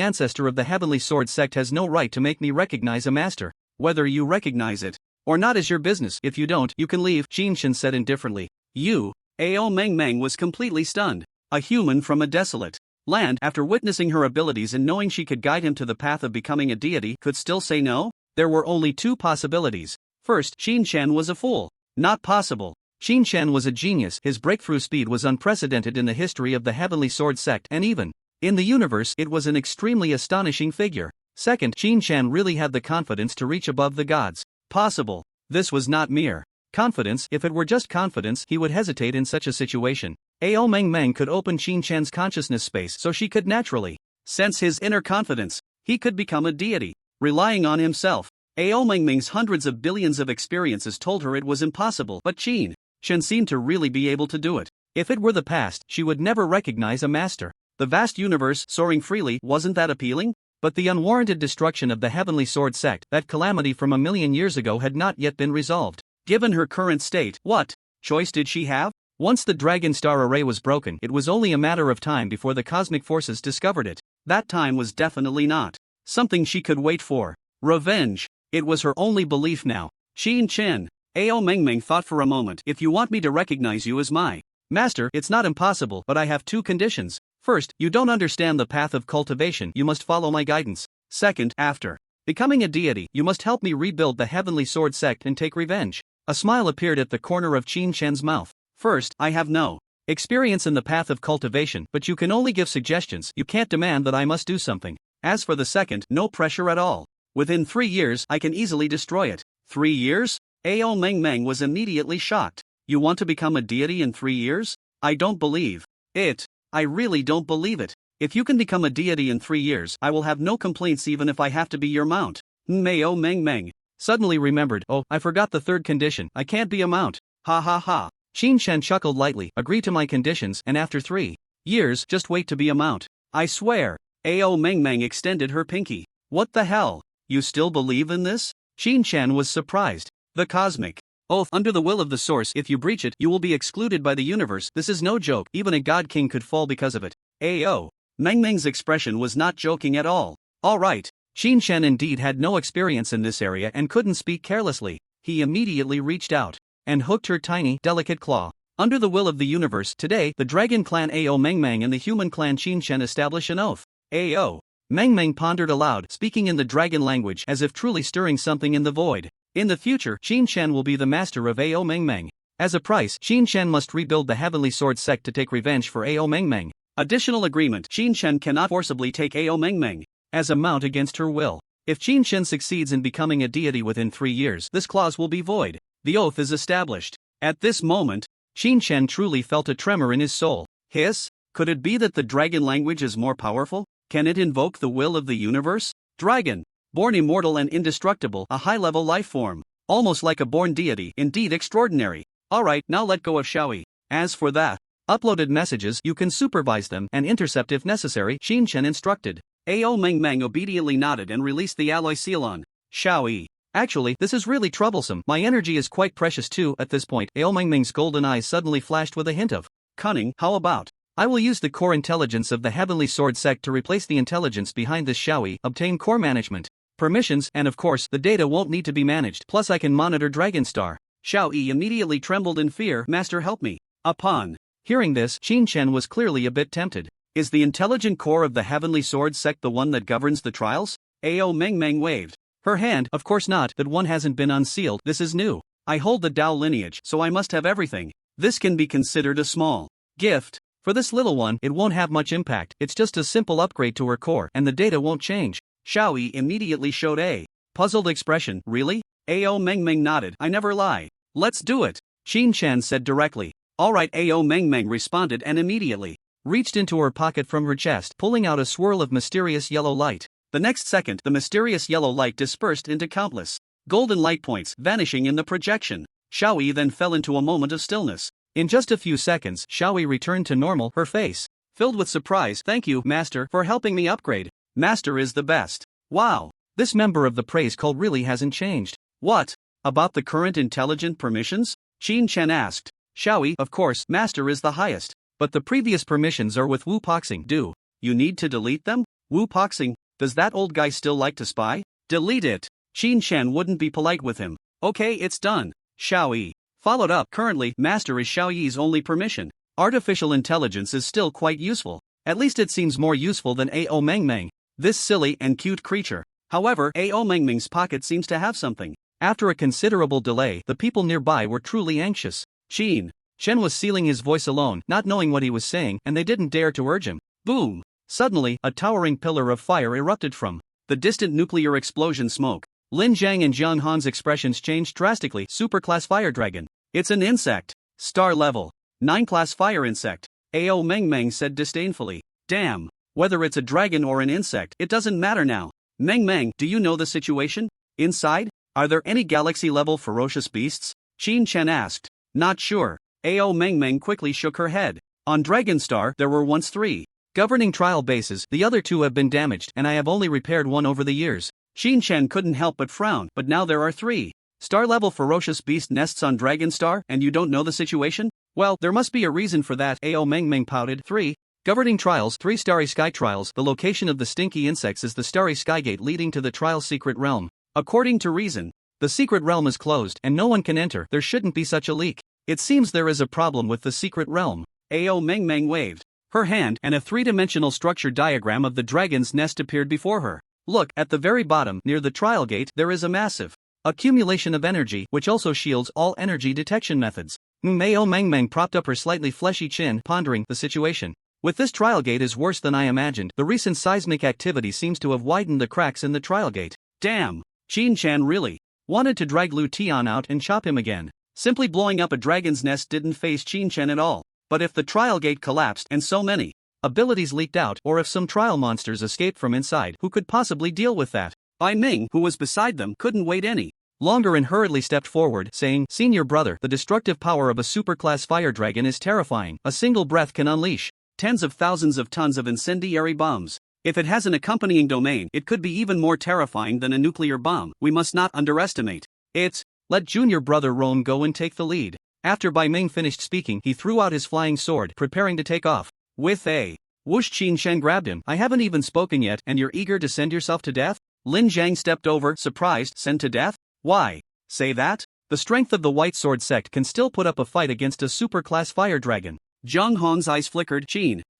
ancestor of the Heavenly Sword sect has no right to make me recognize a master. Whether you recognize it or not is your business. If you don't, you can leave, Xinshan said indifferently. Ao Meng Meng was completely stunned. A human from a desolate land, after witnessing her abilities and knowing she could guide him to the path of becoming a deity, could still say no? There were only two possibilities. First, Xinshan was a fool. Not possible. Xinshan was a genius. His breakthrough speed was unprecedented in the history of the Heavenly Sword sect, and even in the universe it was an extremely astonishing figure. Second, Xinshan really had the confidence to reach above the gods. Possible. This was not mere confidence. If it were just confidence, he would hesitate in such a situation. Ao Meng Meng could open Xinshan's consciousness space so she could naturally sense his inner confidence. He could become a deity, relying on himself. Ao Meng Meng's hundreds of billions of experiences told her it was impossible, but Xinshan seemed to really be able to do it. If it were the past, she would never recognize a master. The vast universe soaring freely, wasn't that appealing? But the unwarranted destruction of the Heavenly Sword sect, that calamity from 1,000,000 years ago, had not yet been resolved. Given her current state, what choice did she have? Once the Dragon Star Array was broken, it was only a matter of time before the cosmic forces discovered it. That time was definitely not something she could wait for. Revenge. It was her only belief now. Chen. Ao Meng Meng thought for a moment. If you want me to recognize you as my master, it's not impossible, but I have two conditions. First, you don't understand the path of cultivation. You must follow my guidance. Second, after becoming a deity, you must help me rebuild the Heavenly Sword sect and take revenge. A smile appeared at the corner of Xinshan's mouth. First, I have no experience in the path of cultivation, but you can only give suggestions. You can't demand that I must do something. As for the second, no pressure at all. Within 3 years, I can easily destroy it. 3 years? Ao Meng Meng was immediately shocked. You want to become a deity in 3 years? I don't believe it. I really don't believe it. If you can become a deity in 3 years, I will have no complaints even if I have to be your mount. Ao Meng Meng suddenly remembered. Oh, I forgot the third condition. I can't be a mount. Ha ha ha. Xinshan chuckled lightly. Agree to my conditions, and after 3 years, just wait to be a mount. I swear. Ao Meng Meng extended her pinky. What the hell? You still believe in this? Xinshan was surprised. The cosmic oath, under the will of the source, if you breach it, you will be excluded by the universe. This is no joke. Even a god king could fall because of it. Ao Meng Meng's expression was not joking at all. All right. Xinshan indeed had no experience in this area and couldn't speak carelessly. He immediately reached out and hooked her tiny, delicate claw. Under the will of the universe, today, the dragon clan Ao Meng Meng and the human clan Xinshan establish an oath. Ao Meng Meng pondered aloud, speaking in the dragon language as if truly stirring something in the void. In the future, Xinshan will be the master of Ao Meng Meng. As a price, Xinshan must rebuild the Heavenly Sword sect to take revenge for Ao Meng Meng. Additional agreement. Xinshan cannot forcibly take Ao Meng Meng as a mount against her will. If Xinshan succeeds in becoming a deity within 3 years, this clause will be void. The oath is established. At this moment, Xinshan truly felt a tremor in his soul. Hiss? Could it be that the dragon language is more powerful? Can it invoke the will of the universe? Dragon. Born immortal and indestructible, a high-level life form. Almost like a born deity, indeed extraordinary. Alright, now let go of Xiaoyi. As for that, uploaded messages, you can supervise them and intercept if necessary, Xinshan instructed. Ao Meng Meng obediently nodded and released the alloy seal on Xiaoyi. Actually, this is really troublesome. My energy is quite precious too. At this point, Ao Meng Meng's golden eyes suddenly flashed with a hint of cunning. How about I will use the core intelligence of the Heavenly Sword sect to replace the intelligence behind this Xiaoyi, obtain core management. permissions, and of course, the data won't need to be managed. Plus I can monitor Dragonstar. Xiao Yi immediately trembled in fear. Master, help me. Upon hearing this, Qin Chen was clearly a bit tempted. Is the intelligent core of the Heavenly Sword sect the one that governs the trials? Ao Meng Meng waved her hand. Of course not, that one hasn't been unsealed. This is new. I hold the Dao lineage, so I must have everything. This can be considered a small gift. For this little one, it won't have much impact. It's just a simple upgrade to her core, and the data won't change. Xiao Yi immediately showed a puzzled expression. Really? Ao Meng Meng nodded. I never lie. Let's do it, Qin Chen said directly. Alright, Ao Meng Meng responded and immediately reached into her pocket from her chest, pulling out a swirl of mysterious yellow light. The next second, the mysterious yellow light dispersed into countless golden light points, vanishing in the projection. Xiao Yi then fell into a moment of stillness. In just a few seconds, Xiao Yi returned to normal, her face filled with surprise. Thank you, Master, for helping me upgrade. Master is the best. Wow. This member of the praise cult really hasn't changed. What? About the current intelligent permissions? Qin Chen asked. Xiao Yi, of course, Master is the highest. But the previous permissions are with Wu Poxing. Do you need to delete them? Wu Poxing, does that old guy still like to spy? Delete it. Qin Chen wouldn't be polite with him. Okay, it's done. Xiao Yi followed up. Currently, Master is Xiao Yi's only permission. Artificial intelligence is still quite useful. At least it seems more useful than Ao Meng Meng, this silly and cute creature. However, Ao Meng Meng's pocket seems to have something. After a considerable delay, the people nearby were truly anxious. Qin Chen was sealing his voice alone, not knowing what he was saying, and they didn't dare to urge him. Boom! Suddenly, a towering pillar of fire erupted from the distant nuclear explosion smoke. Lin Zhang and Jiang Han's expressions changed drastically. Superclass fire dragon. It's an insect. Star level 9 class fire insect. Ao Meng Meng said disdainfully. Damn. Whether it's a dragon or an insect, it doesn't matter now. Meng Meng, do you know the situation? Inside? Are there any galaxy-level ferocious beasts? Qin Chen asked. Not sure. Ao Meng Meng quickly shook her head. On Dragonstar, there were once 3 governing trial bases. The other 2 have been damaged, and I have only repaired one over the years. Qin Chen couldn't help but frown. But now there are 3 star-level ferocious beast nests on Dragonstar, and you don't know the situation? Well, there must be a reason for that. Ao Meng Meng pouted. 3 governing trials, 3 starry sky trials. The location of the stinky insects is the starry sky gate leading to the trial's secret realm. According to reason, the secret realm is closed and no one can enter. There shouldn't be such a leak. It seems there is a problem with the secret realm. Ao Meng Meng waved her hand, and a 3-dimensional structure diagram of the dragon's nest appeared before her. Look, at the very bottom, near the trial gate, there is a massive accumulation of energy, which also shields all energy detection methods. Ao Meng Meng propped up her slightly fleshy chin, pondering the situation. With this trial gate is worse than I imagined. The recent seismic activity seems to have widened the cracks in the trial gate. Damn. Qin Chen really wanted to drag Lu Tian out and chop him again. Simply blowing up a dragon's nest didn't faze Qin Chen at all. But if the trial gate collapsed and so many abilities leaked out, or if some trial monsters escaped from inside, who could possibly deal with that? Bai Ming, who was beside them, couldn't wait any longer and hurriedly stepped forward, saying, Senior brother, the destructive power of a superclass fire dragon is terrifying. A single breath can unleash tens of thousands of tons of incendiary bombs. If it has an accompanying domain, it could be even more terrifying than a nuclear bomb. We must not underestimate it. Let junior brother Ron go and take the lead. After Bai Ming finished speaking, he threw out his flying sword, preparing to take off. With a whoosh, Qin Chen grabbed him. I haven't even spoken yet, and you're eager to send yourself to death? Lin Zhang stepped over, surprised. Send to death? Why say that? The strength of the White Sword sect can still put up a fight against a superclass fire dragon. Jiang Hong's eyes flickered.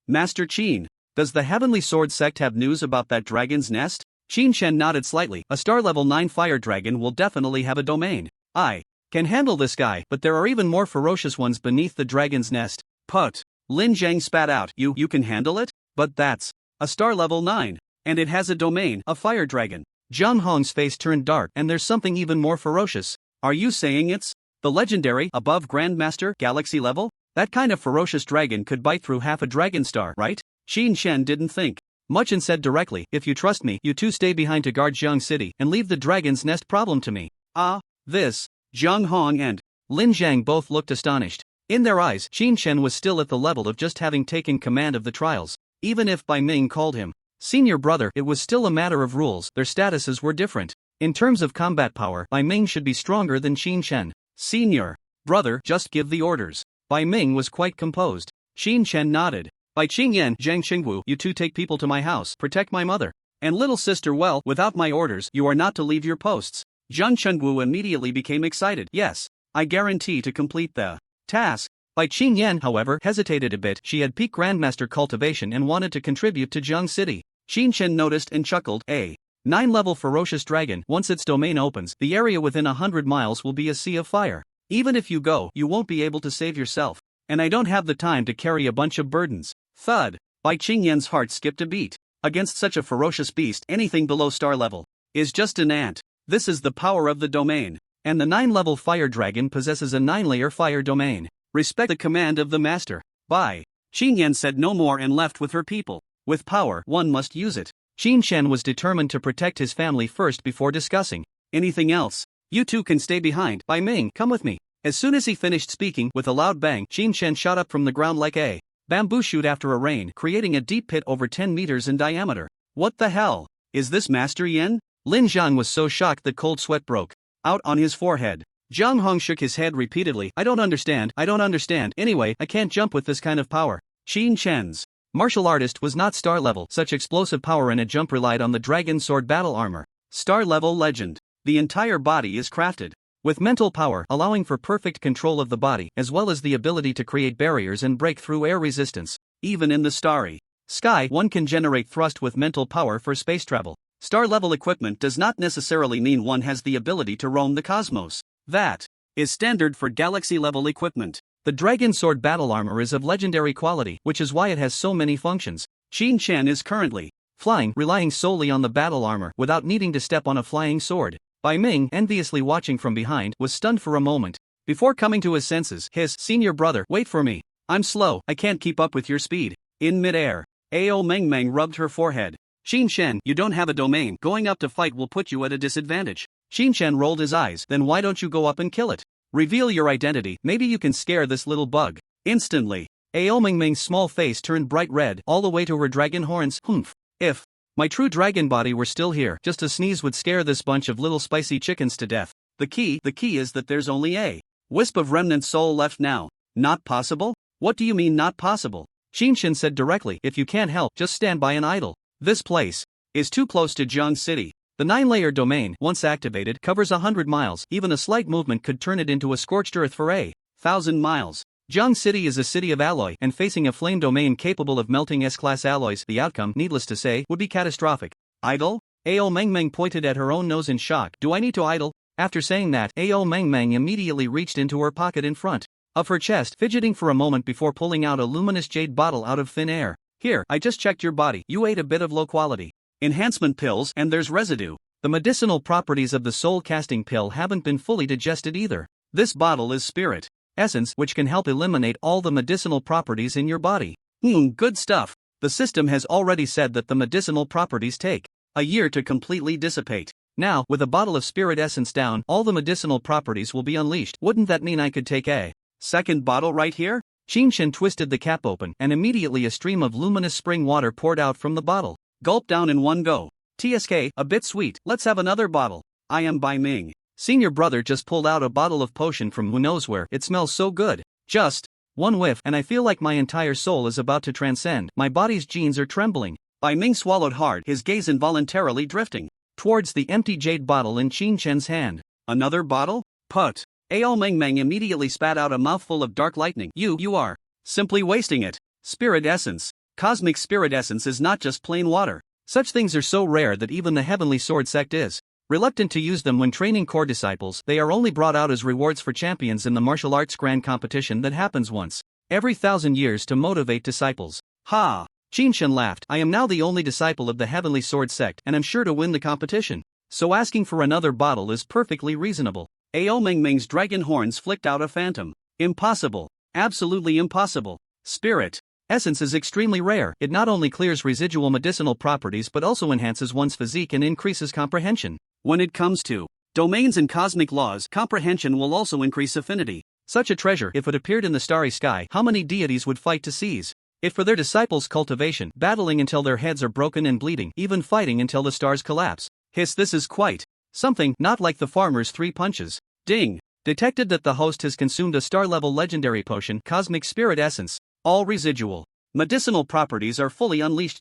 Master Qin, does the Heavenly Sword sect have news about that dragon's nest? Qin Chen nodded slightly. A star level 9 fire dragon will definitely have a domain. I can handle this guy, but there are even more ferocious ones beneath the dragon's nest. Put. Lin Zhang spat out. You can handle it? But that's a star level 9. And it has a domain, a fire dragon. Jiang Hong's face turned dark. And there's something even more ferocious. Are you saying it's the legendary, above Grandmaster, galaxy level? That kind of ferocious dragon could bite through half a dragon star, right? Qin Chen didn't think much and said directly, if you trust me, you two stay behind to guard Jiang City and leave the dragon's nest problem to me. This. Jiang Hong and Lin Zhang both looked astonished. In their eyes, Qin Chen was still at the level of just having taken command of the trials. Even if Bai Ming called him senior brother, it was still a matter of rules. Their statuses were different. In terms of combat power, Bai Ming should be stronger than Qin Chen. Senior brother, just give the orders. Bai Ming was quite composed. Qin Chen nodded. Bai Qingyan, Zhang Qingwu, you two take people to my house, protect my mother. And little sister, well, without my orders, you are not to leave your posts. Zhang Chengwu immediately became excited. Yes, I guarantee to complete the task. Bai Qing Yan, however, hesitated a bit. She had peak Grandmaster cultivation and wanted to contribute to Zhang City. Xin Shen noticed and chuckled. A 9-level ferocious dragon. Once its domain opens, the area within 100 miles will be a sea of fire. Even if you go, you won't be able to save yourself. And I don't have the time to carry a bunch of burdens. Thud. Bai Qing Yan's heart skipped a beat. Against such a ferocious beast, anything below star level is just an ant. This is the power of the domain. And the 9-level fire dragon possesses a 9-layer fire domain. Respect the command of the master. Bai Qing Yan said no more and left with her people. With power, one must use it. Xin Shen was determined to protect his family first before discussing anything else. You two can stay behind. Bai Ming, come with me. As soon as he finished speaking, with a loud bang, Xin Shen shot up from the ground like a bamboo shoot after a rain, creating a deep pit over 10 meters in diameter. What the hell? Is this Master Yin? Lin Zhang was so shocked that cold sweat broke out on his forehead. Zhang Hong shook his head repeatedly. I don't understand. Anyway, I can't jump with this kind of power. Xin Shen's martial artist was not star level. Such explosive power in a jump relied on the dragon sword battle armor. Star level legend. The entire body is crafted with mental power, allowing for perfect control of the body, as well as the ability to create barriers and break through air resistance. Even in the starry sky, one can generate thrust with mental power for space travel. Star-level equipment does not necessarily mean one has the ability to roam the cosmos. That is standard for galaxy-level equipment. The Dragon Sword battle armor is of legendary quality, which is why it has so many functions. Xin Shen is currently flying, relying solely on the battle armor without needing to step on a flying sword. Bai Ming, enviously watching from behind, was stunned for a moment before coming to his senses. His senior brother, wait for me. I'm slow, I can't keep up with your speed. In midair, Ao Meng Meng rubbed her forehead. Xin Shen, you don't have a domain. Going up to fight will put you at a disadvantage. Xin Shen rolled his eyes. Then why don't you go up and kill it? Reveal your identity, maybe you can scare this little bug. Instantly, Ao Meng Meng's small face turned bright red all the way to her dragon horns. Humph. If my true dragon body were still here, just a sneeze would scare this bunch of little spicy chickens to death. The key is that there's only a wisp of remnant soul left now. Not possible? What do you mean not possible? Xin Shen said directly. If you can't help, just stand by and idle. This place is too close to Zhang City. The 9-layer domain, once activated, covers 100 miles. Even a slight movement could turn it into a scorched earth for 1,000 miles. Zhang City is a city of alloy, and facing a flame domain capable of melting S-class alloys, the outcome, needless to say, would be catastrophic. Idle? Ao Meng Meng pointed at her own nose in shock. Do I need to idle? After saying that, Ao Meng Meng immediately reached into her pocket in front of her chest, fidgeting for a moment before pulling out a luminous jade bottle out of thin air. Here, I just checked your body. You ate a bit of low-quality enhancement pills, and there's residue. The medicinal properties of the soul-casting pill haven't been fully digested either. This bottle is spirit essence, which can help eliminate all the medicinal properties in your body. Good stuff. The system has already said that the medicinal properties take a year to completely dissipate. Now, with a bottle of spirit essence down, all the medicinal properties will be unleashed. Wouldn't that mean I could take a second bottle right here? Xin Shen twisted the cap open, and immediately a stream of luminous spring water poured out from the bottle. Gulp down in one go. TSK, a bit sweet, let's have another bottle. I am Bai Ming. Senior brother just pulled out a bottle of potion from who knows where. It smells so good. Just one whiff, and I feel like my entire soul is about to transcend. My body's genes are trembling. Bai Ming swallowed hard, his gaze involuntarily drifting towards the empty jade bottle in Xin Shen's hand. Another bottle? Put. Ao Meng Meng immediately spat out a mouthful of dark lightning. You are simply wasting it. Spirit essence. Cosmic spirit essence is not just plain water. Such things are so rare that even the Heavenly Sword sect is reluctant to use them when training core disciples. They are only brought out as rewards for champions in the martial arts grand competition that happens once every 1,000 years to motivate disciples. Ha! Xin Shen laughed. I am now the only disciple of the Heavenly Sword sect, and I'm sure to win the competition. So asking for another bottle is perfectly reasonable. Ao Meng Meng's dragon horns flicked out a phantom. Impossible. Absolutely impossible. Spirit essence is extremely rare. It not only clears residual medicinal properties but also enhances one's physique and increases comprehension. When it comes to domains and cosmic laws, comprehension will also increase affinity. Such a treasure, if it appeared in the starry sky, how many deities would fight to seize it for their disciples' cultivation, battling until their heads are broken and bleeding, even fighting until the stars collapse. This is quite something, not like the farmer's 3 punches. Ding! Detected that the host has consumed a star-level legendary potion, Cosmic Spirit Essence. All residual medicinal properties are fully unleashed.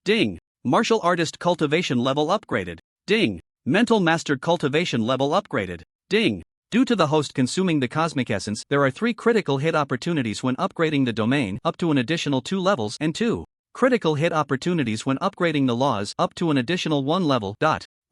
Ding! Martial artist cultivation level upgraded. Ding. Mental master cultivation level upgraded. Ding. Due to the host consuming the cosmic essence, there are 3 critical hit opportunities when upgrading the domain, up to an additional 2 levels, and 2 critical hit opportunities when upgrading the laws, up to an additional 1 level.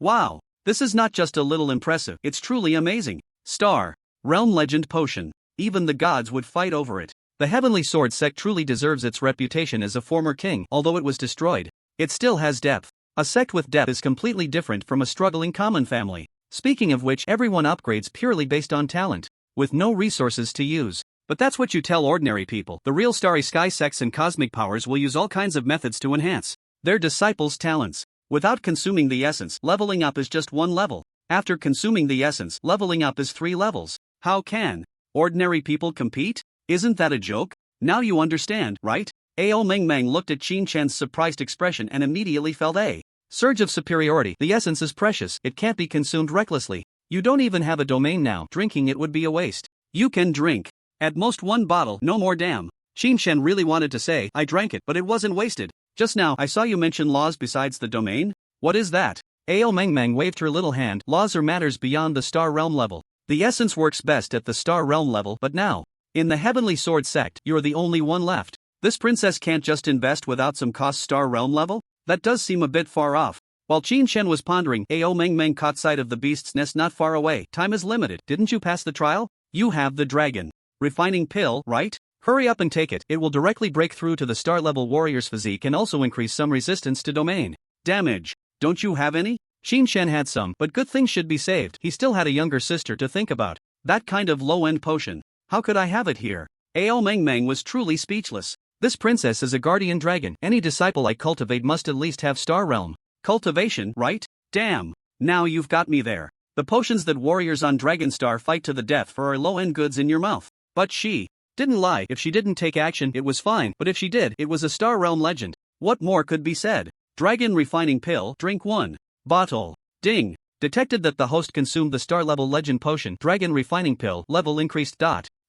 Wow, this is not just a little impressive, it's truly amazing. Star Realm Legend Potion. Even the gods would fight over it. The Heavenly Sword sect truly deserves its reputation as a former king. Although it was destroyed, it still has depth. A sect with depth is completely different from a struggling common family. Speaking of which, everyone upgrades purely based on talent, with no resources to use. But that's what you tell ordinary people. The real Starry Sky sects and cosmic powers will use all kinds of methods to enhance their disciples' talents. Without consuming the essence, leveling up is just 1 level. After consuming the essence, leveling up is 3 levels. How can ordinary people compete? Isn't that a joke? Now you understand, right? Ao Meng Meng looked at Qin Chen's surprised expression and immediately felt a surge of superiority. The essence is precious, it can't be consumed recklessly. You don't even have a domain now. Drinking it would be a waste. You can drink at most 1 bottle, no more. Damn. Qin Chen really wanted to say, I drank it, but it wasn't wasted. Just now, I saw you mention laws besides the domain. What is that? Ao Meng Meng waved her little hand. Laws are matters beyond the Star Realm level. The essence works best at the Star Realm level, but now, in the Heavenly Sword sect, you're the only one left. This princess can't just invest without some cost. Star Realm level? That does seem a bit far off. While Qin Chen was pondering, Ao Meng Meng caught sight of the beast's nest not far away. Time is limited. Didn't you pass the trial? You have the dragon refining pill, right? Hurry up and take it. It will directly break through to the star level warrior's physique and also increase some resistance to domain damage. Don't you have any? Qin Chen had some, but good things should be saved. He still had a younger sister to think about. That kind of low-end potion. How could I have it here? Ao Meng Meng was truly speechless. This princess is a guardian dragon. Any disciple I cultivate must at least have Star Realm cultivation, right? Damn. Now you've got me there. The potions that warriors on Dragonstar fight to the death for are low-end goods in your mouth. But she didn't lie. If she didn't take action, it was fine. But if she did, it was a Star Realm legend. What more could be said? Dragon refining pill, drink 1 bottle. Ding. Detected that the host consumed the star level legend potion. Dragon refining pill, level increased.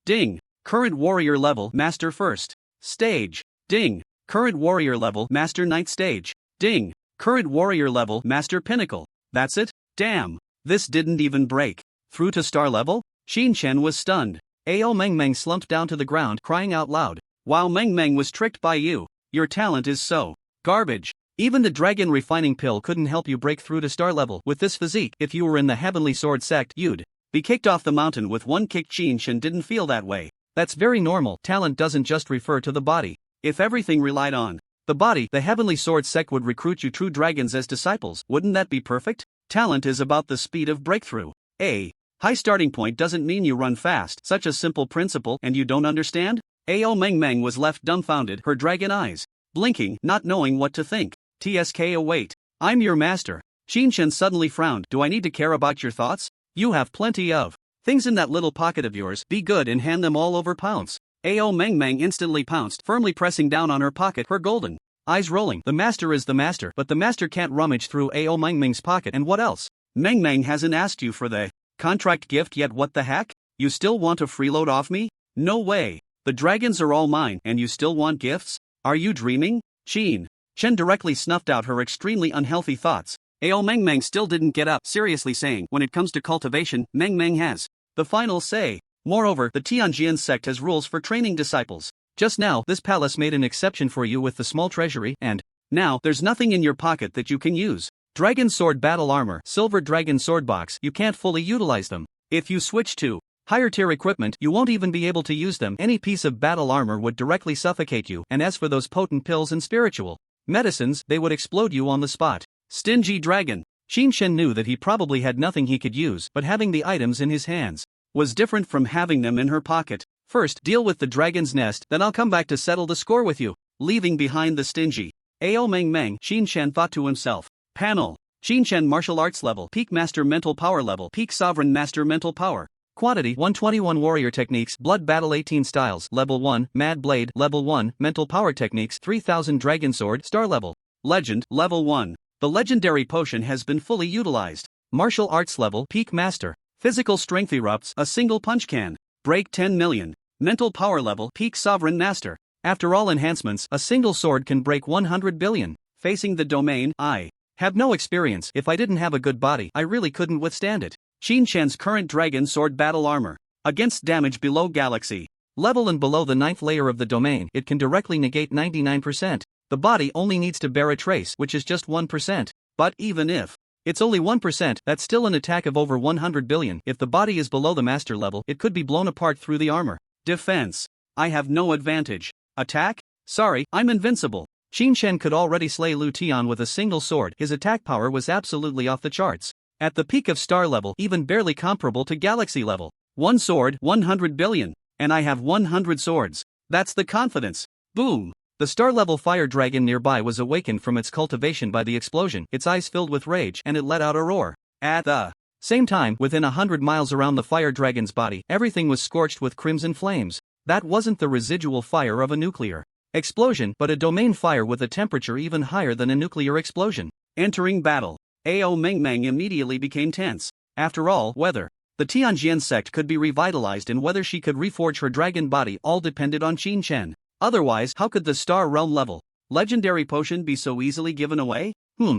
Ding. Current warrior level, master first stage. Ding. Current warrior level, master 9th stage. Ding. Current warrior level, master pinnacle. That's it? Damn. This didn't even break through to star level? Qin Chen was stunned. Ao Meng Meng slumped down to the ground, crying out loud. Wow, Meng Meng was tricked by you. Your talent is so garbage. Even the dragon refining pill couldn't help you break through to star level. With this physique, if you were in the Heavenly Sword sect, you'd be kicked off the mountain with 1 kick. Qin Chen didn't feel that way. That's very normal. Talent doesn't just refer to the body. If everything relied on the body, the Heavenly Sword sect would recruit you true dragons as disciples. Wouldn't that be perfect? Talent is about the speed of breakthrough. A high starting point doesn't mean you run fast. Such a simple principle, and you don't understand? Ao Meng Meng was left dumbfounded, her dragon eyes blinking, not knowing what to think. TSK, wait. I'm your master. Qin Chen suddenly frowned. Do I need to care about your thoughts? You have plenty of things in that little pocket of yours. Be good and hand them all over. Pounce. Ao Meng Meng instantly pounced, firmly pressing down on her pocket, her golden eyes rolling. The master is the master, but the master can't rummage through Ao Meng Meng's pocket. And what else? Meng Meng hasn't asked you for the contract gift yet. What the heck? You still want to freeload off me? No way. The dragons are all mine, and you still want gifts? Are you dreaming? Qin Chen directly snuffed out her extremely unhealthy thoughts. Ao Meng Meng still didn't get up, seriously saying, when it comes to cultivation, Meng Meng has the final say. Moreover, the Tianjian sect has rules for training disciples. Just now, this palace made an exception for you with the small treasury, and now, there's nothing in your pocket that you can use. Dragon Sword Battle Armor, Silver Dragon Sword Box, you can't fully utilize them. If you switch to higher tier equipment, you won't even be able to use them. Any piece of battle armor would directly suffocate you, and as for those potent pills and spiritual medicines, they would explode you on the spot. Stingy dragon. Qin Chen knew that he probably had nothing he could use, but having the items in his hands was different from having them in her pocket. First, deal with the dragon's nest, then I'll come back to settle the score with you. Leaving behind the stingy Ao Meng Meng, Qin Chen thought to himself. Panel. Qin Chen Martial Arts Level, Peak Master Mental Power Level, Peak Sovereign Master Mental Power. Quantity 121 Warrior Techniques, Blood Battle 18 Styles, Level 1, Mad Blade, Level 1, Mental Power Techniques 3000 Dragon Sword, Star Level. Legend, Level 1. The legendary potion has been fully utilized. Martial Arts Level, Peak Master. Physical Strength erupts, a single punch can break 10 million. Mental Power Level, Peak Sovereign Master. After all enhancements, a single sword can break 100 billion. Facing the domain, I have no experience. If I didn't have a good body, I really couldn't withstand it. Shin-chan's current dragon sword battle armor. Against damage below galaxy level and below the 9th layer of the domain, it can directly negate 99%. The body only needs to bear a trace, which is just 1%. But even if it's only 1%, that's still an attack of over 100 billion. If the body is below the master level, it could be blown apart through the armor. Defense. I have no advantage. Attack? Sorry, I'm invincible. Shin-chan could already slay Lu Tian with a single sword. His attack power was absolutely off the charts. At the peak of star level, even barely comparable to galaxy level. One sword, 100 billion. And I have 100 swords. That's the confidence. Boom. The star-level fire dragon nearby was awakened from its cultivation by the explosion. Its eyes filled with rage, and it let out a roar. At the same time, within 100 miles around the fire dragon's body, everything was scorched with crimson flames. That wasn't the residual fire of a nuclear explosion, but a domain fire with a temperature even higher than a nuclear explosion. Entering battle, Ao Mengmeng immediately became tense. After all, whether the Tianjian sect could be revitalized and whether she could reforge her dragon body all depended on Shin-chan. Otherwise, how could the Star Realm level legendary potion be so easily given away?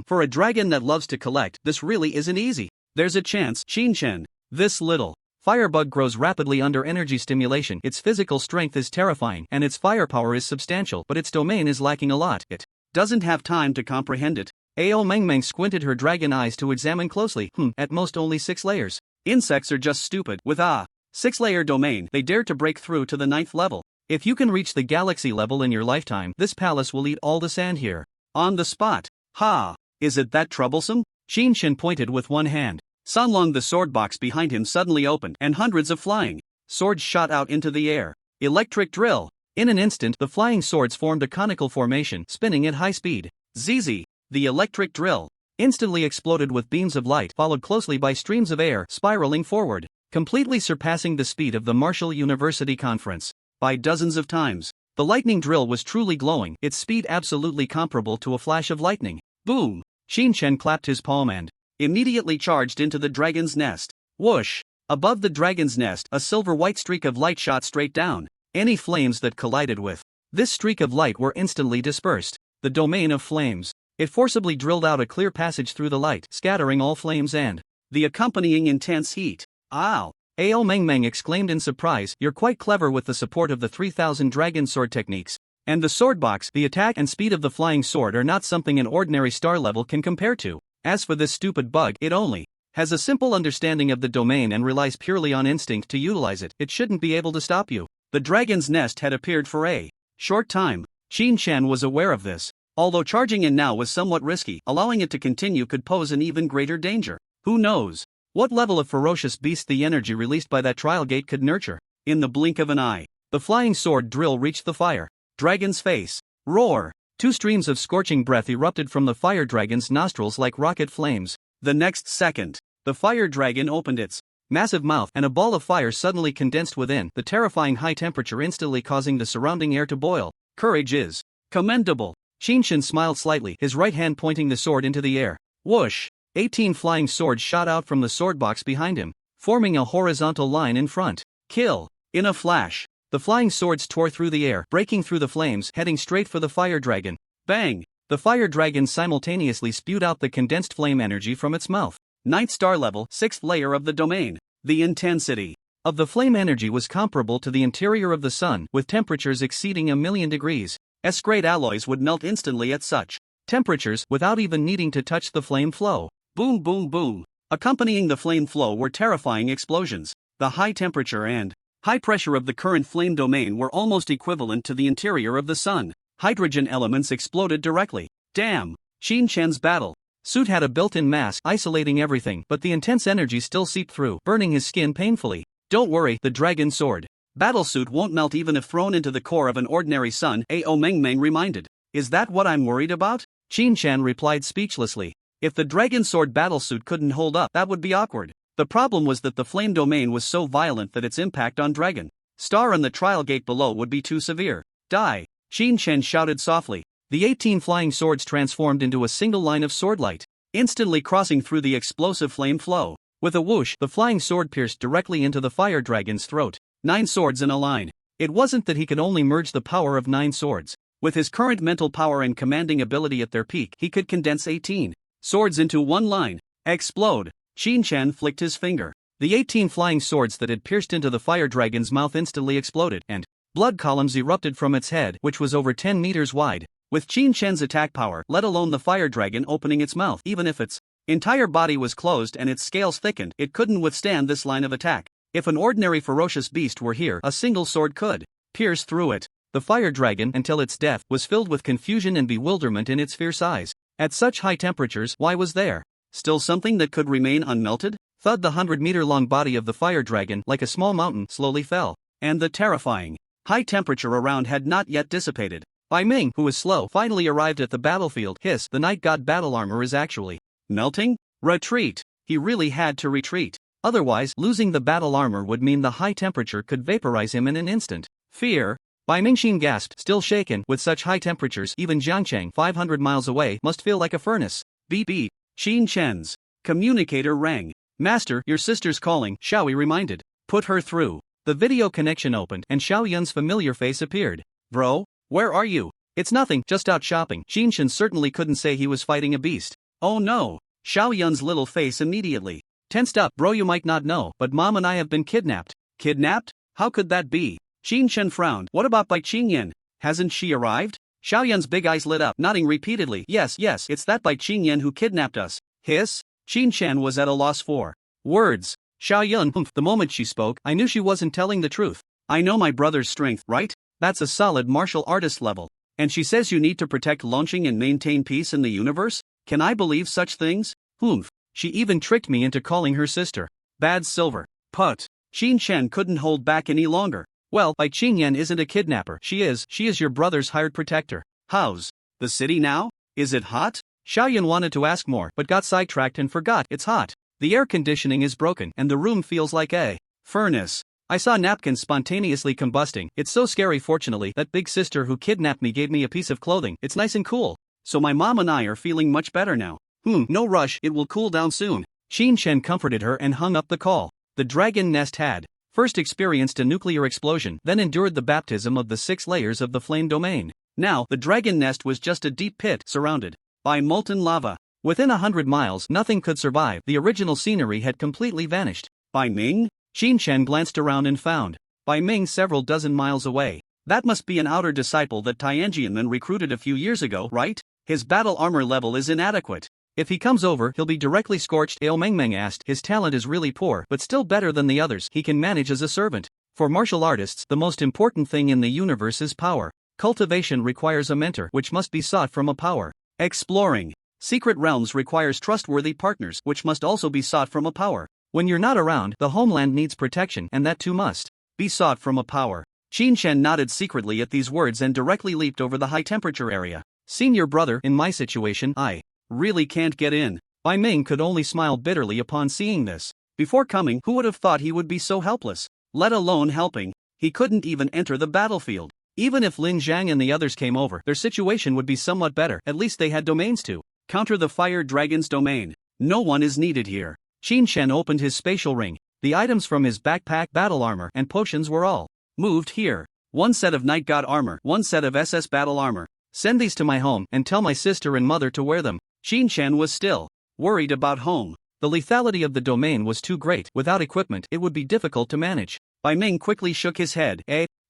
For a dragon that loves to collect, this really isn't easy. There's a chance, Shin-chan. This little firebug grows rapidly under energy stimulation. Its physical strength is terrifying, and its firepower is substantial, but its domain is lacking a lot. It doesn't have time to comprehend it. Ao Mengmeng squinted her dragon eyes to examine closely. At most only 6 layers. Insects are just stupid. With a 6-layer domain, they dare to break through to the 9th level. If you can reach the galaxy level in your lifetime, this palace will eat all the sand here. On the spot. Ha! Is it that troublesome? Shin-chan pointed with one hand. Sanlong, the sword box behind him, suddenly opened, and hundreds of flying swords shot out into the air. Electric drill. In an instant, the flying swords formed a conical formation, spinning at high speed. ZZ. The electric drill instantly exploded with beams of light, followed closely by streams of air spiraling forward, completely surpassing the speed of the Marshall University conference by dozens of times. The lightning drill was truly glowing, its speed absolutely comparable to a flash of lightning. Boom! Shin-chan clapped his palm and immediately charged into the dragon's nest. Whoosh! Above the dragon's nest, a silver-white streak of light shot straight down. Any flames that collided with this streak of light were instantly dispersed. The domain of flames. It forcibly drilled out a clear passage through the light, scattering all flames and the accompanying intense heat. Ow! Ao Mengmeng exclaimed in surprise. You're quite clever with the support of the 3000 dragon sword techniques. And the sword box, the attack and speed of the flying sword are not something an ordinary star level can compare to. As for this stupid bug, it only has a simple understanding of the domain and relies purely on instinct to utilize it. It shouldn't be able to stop you. The dragon's nest had appeared for a short time. Shin-chan was aware of this. Although charging in now was somewhat risky, allowing it to continue could pose an even greater danger. Who knows what level of ferocious beast the energy released by that trial gate could nurture? In the blink of an eye, the flying sword drill reached the fire dragon's face. Roar! 2 streams of scorching breath erupted from the fire dragon's nostrils like rocket flames. The next second, the fire dragon opened its massive mouth and a ball of fire suddenly condensed within, the terrifying high temperature instantly causing the surrounding air to boil. Courage is commendable. Shin-chan smiled slightly, his right hand pointing the sword into the air. Whoosh! 18 flying swords shot out from the sword box behind him, forming a horizontal line in front. Kill! In a flash, the flying swords tore through the air, breaking through the flames, heading straight for the fire dragon. Bang! The fire dragon simultaneously spewed out the condensed flame energy from its mouth. 9th star level, 6th layer of the domain. The intensity of the flame energy was comparable to the interior of the sun, with temperatures exceeding 1,000,000 degrees. S-grade alloys would melt instantly at such temperatures without even needing to touch the flame flow. Boom, boom, boom. Accompanying the flame flow were terrifying explosions. The high temperature and high pressure of the current flame domain were almost equivalent to the interior of the sun. Hydrogen elements exploded directly. Damn! Shin-chan's battle suit had a built-in mask isolating everything, but the intense energy still seeped through, burning his skin painfully. Don't worry, the dragon sword battlesuit won't melt even if thrown into the core of an ordinary sun, Ao Mengmeng reminded. Is that what I'm worried about? Shin-chan replied speechlessly. If the dragon sword battlesuit couldn't hold up, that would be awkward. The problem was that the flame domain was so violent that its impact on Dragon Star and the trial gate below would be too severe. Die! Shin-chan shouted softly. The 18 flying swords transformed into a single line of swordlight, instantly crossing through the explosive flame flow. With a whoosh, the flying sword pierced directly into the fire dragon's throat. 9 swords in a line. It wasn't that he could only merge the power of 9 swords. With his current mental power and commanding ability at their peak, he could condense 18 swords into one line. Explode. Shin-chan flicked his finger. The 18 flying swords that had pierced into the fire dragon's mouth instantly exploded, and blood columns erupted from its head, which was over 10 meters wide. With Shin-chan's attack power, let alone the fire dragon opening its mouth, even if its entire body was closed and its scales thickened, it couldn't withstand this line of attack. If an ordinary ferocious beast were here, a single sword could pierce through it. The fire dragon, until its death, was filled with confusion and bewilderment in its fierce eyes. At such high temperatures, why was there still something that could remain unmelted? Thud. The 100-meter-long body of the fire dragon, like a small mountain, slowly fell, and the terrifying high temperature around had not yet dissipated. Bai Ming, who was slow, finally arrived at the battlefield. Hiss, the night god battle armor is actually melting? Retreat. He really had to retreat. Otherwise, losing the battle armor would mean the high temperature could vaporize him in an instant. Fear. Bai Mingxin gasped, still shaken. With such high temperatures, even Jiangcheng, 500 miles away, must feel like a furnace. Beep beep. Shin-chan's communicator rang. Master, your sister's calling, Xiaoyi reminded. Put her through. The video connection opened, and Xiao Yun's familiar face appeared. Bro, where are you? It's nothing, just out shopping. Shin-chan certainly couldn't say he was fighting a beast. Oh no. Xiao Yun's little face immediately tensed up. Bro, you might not know, but Mom and I have been kidnapped. Kidnapped? How could that be? Shin-chan frowned. What about Bai Qingyan? Hasn't she arrived? Xiao Yun's big eyes lit up, nodding repeatedly. Yes, it's that Bai Qingyan who kidnapped us. Hiss? Shin-chan was at a loss for words. Xiao Yun humphed. The moment she spoke, I knew she wasn't telling the truth. I know my brother's strength, right? That's a solid martial artist level. And she says you need to protect Longqing and maintain peace in the universe? Can I believe such things? Humph. She even tricked me into calling her sister Bad Silver. Put. Shin-chan couldn't hold back any longer. Well, Bai Qingyan isn't a kidnapper. She is your brother's hired protector. How's the city now? Is it hot? Xiao Yun wanted to ask more, but got sidetracked and forgot. It's hot. The air conditioning is broken, and the room feels like a furnace. I saw napkins spontaneously combusting. It's so scary. Fortunately, that big sister who kidnapped me gave me a piece of clothing. It's nice and cool. So my mom and I are feeling much better now. No rush, it will cool down soon. Shin-chan comforted her and hung up the call. The dragon nest had first experienced a nuclear explosion, then endured the baptism of the 6 layers of the flame domain. Now, the dragon nest was just a deep pit surrounded by molten lava. Within 100 miles, nothing could survive. The original scenery had completely vanished. Bai Ming? Shin-chan glanced around and found Bai Ming several dozen miles away. That must be an outer disciple that Tianjianmen recruited a few years ago, right? His battle armor level is inadequate. If he comes over, he'll be directly scorched. Ao Mengmeng asked. His talent is really poor, but still better than the others. He can manage as a servant. For martial artists, the most important thing in the universe is power. Cultivation requires a mentor, which must be sought from a power. Exploring secret realms requires trustworthy partners, which must also be sought from a power. When you're not around, the homeland needs protection, and that too must be sought from a power. Shin-chan nodded secretly at these words and directly leaped over the high-temperature area. Senior brother, in my situation, I really can't get in. Bai Ming could only smile bitterly upon seeing this. Before coming, who would have thought he would be so helpless? Let alone helping. He couldn't even enter the battlefield. Even if Lin Zhang and the others came over, their situation would be somewhat better. At least they had domains to counter the fire dragon's domain. No one is needed here. Shin-chan opened his spatial ring. The items from his backpack, battle armor, and potions were all moved here. 1 set of night god armor, 1 set of SS battle armor. Send these to my home, and tell my sister and mother to wear them. Shin-chan was still worried about home. The lethality of the domain was too great. Without equipment, it would be difficult to manage. Bai Ming quickly shook his head.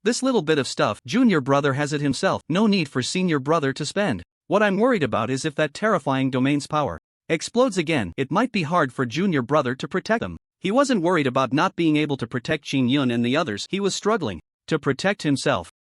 This little bit of stuff, junior brother has it himself. No need for senior brother to spend. What I'm worried about is if that terrifying domain's power explodes again, it might be hard for junior brother to protect them. He wasn't worried about not being able to protect Qin Yun and the others. He was struggling to protect himself.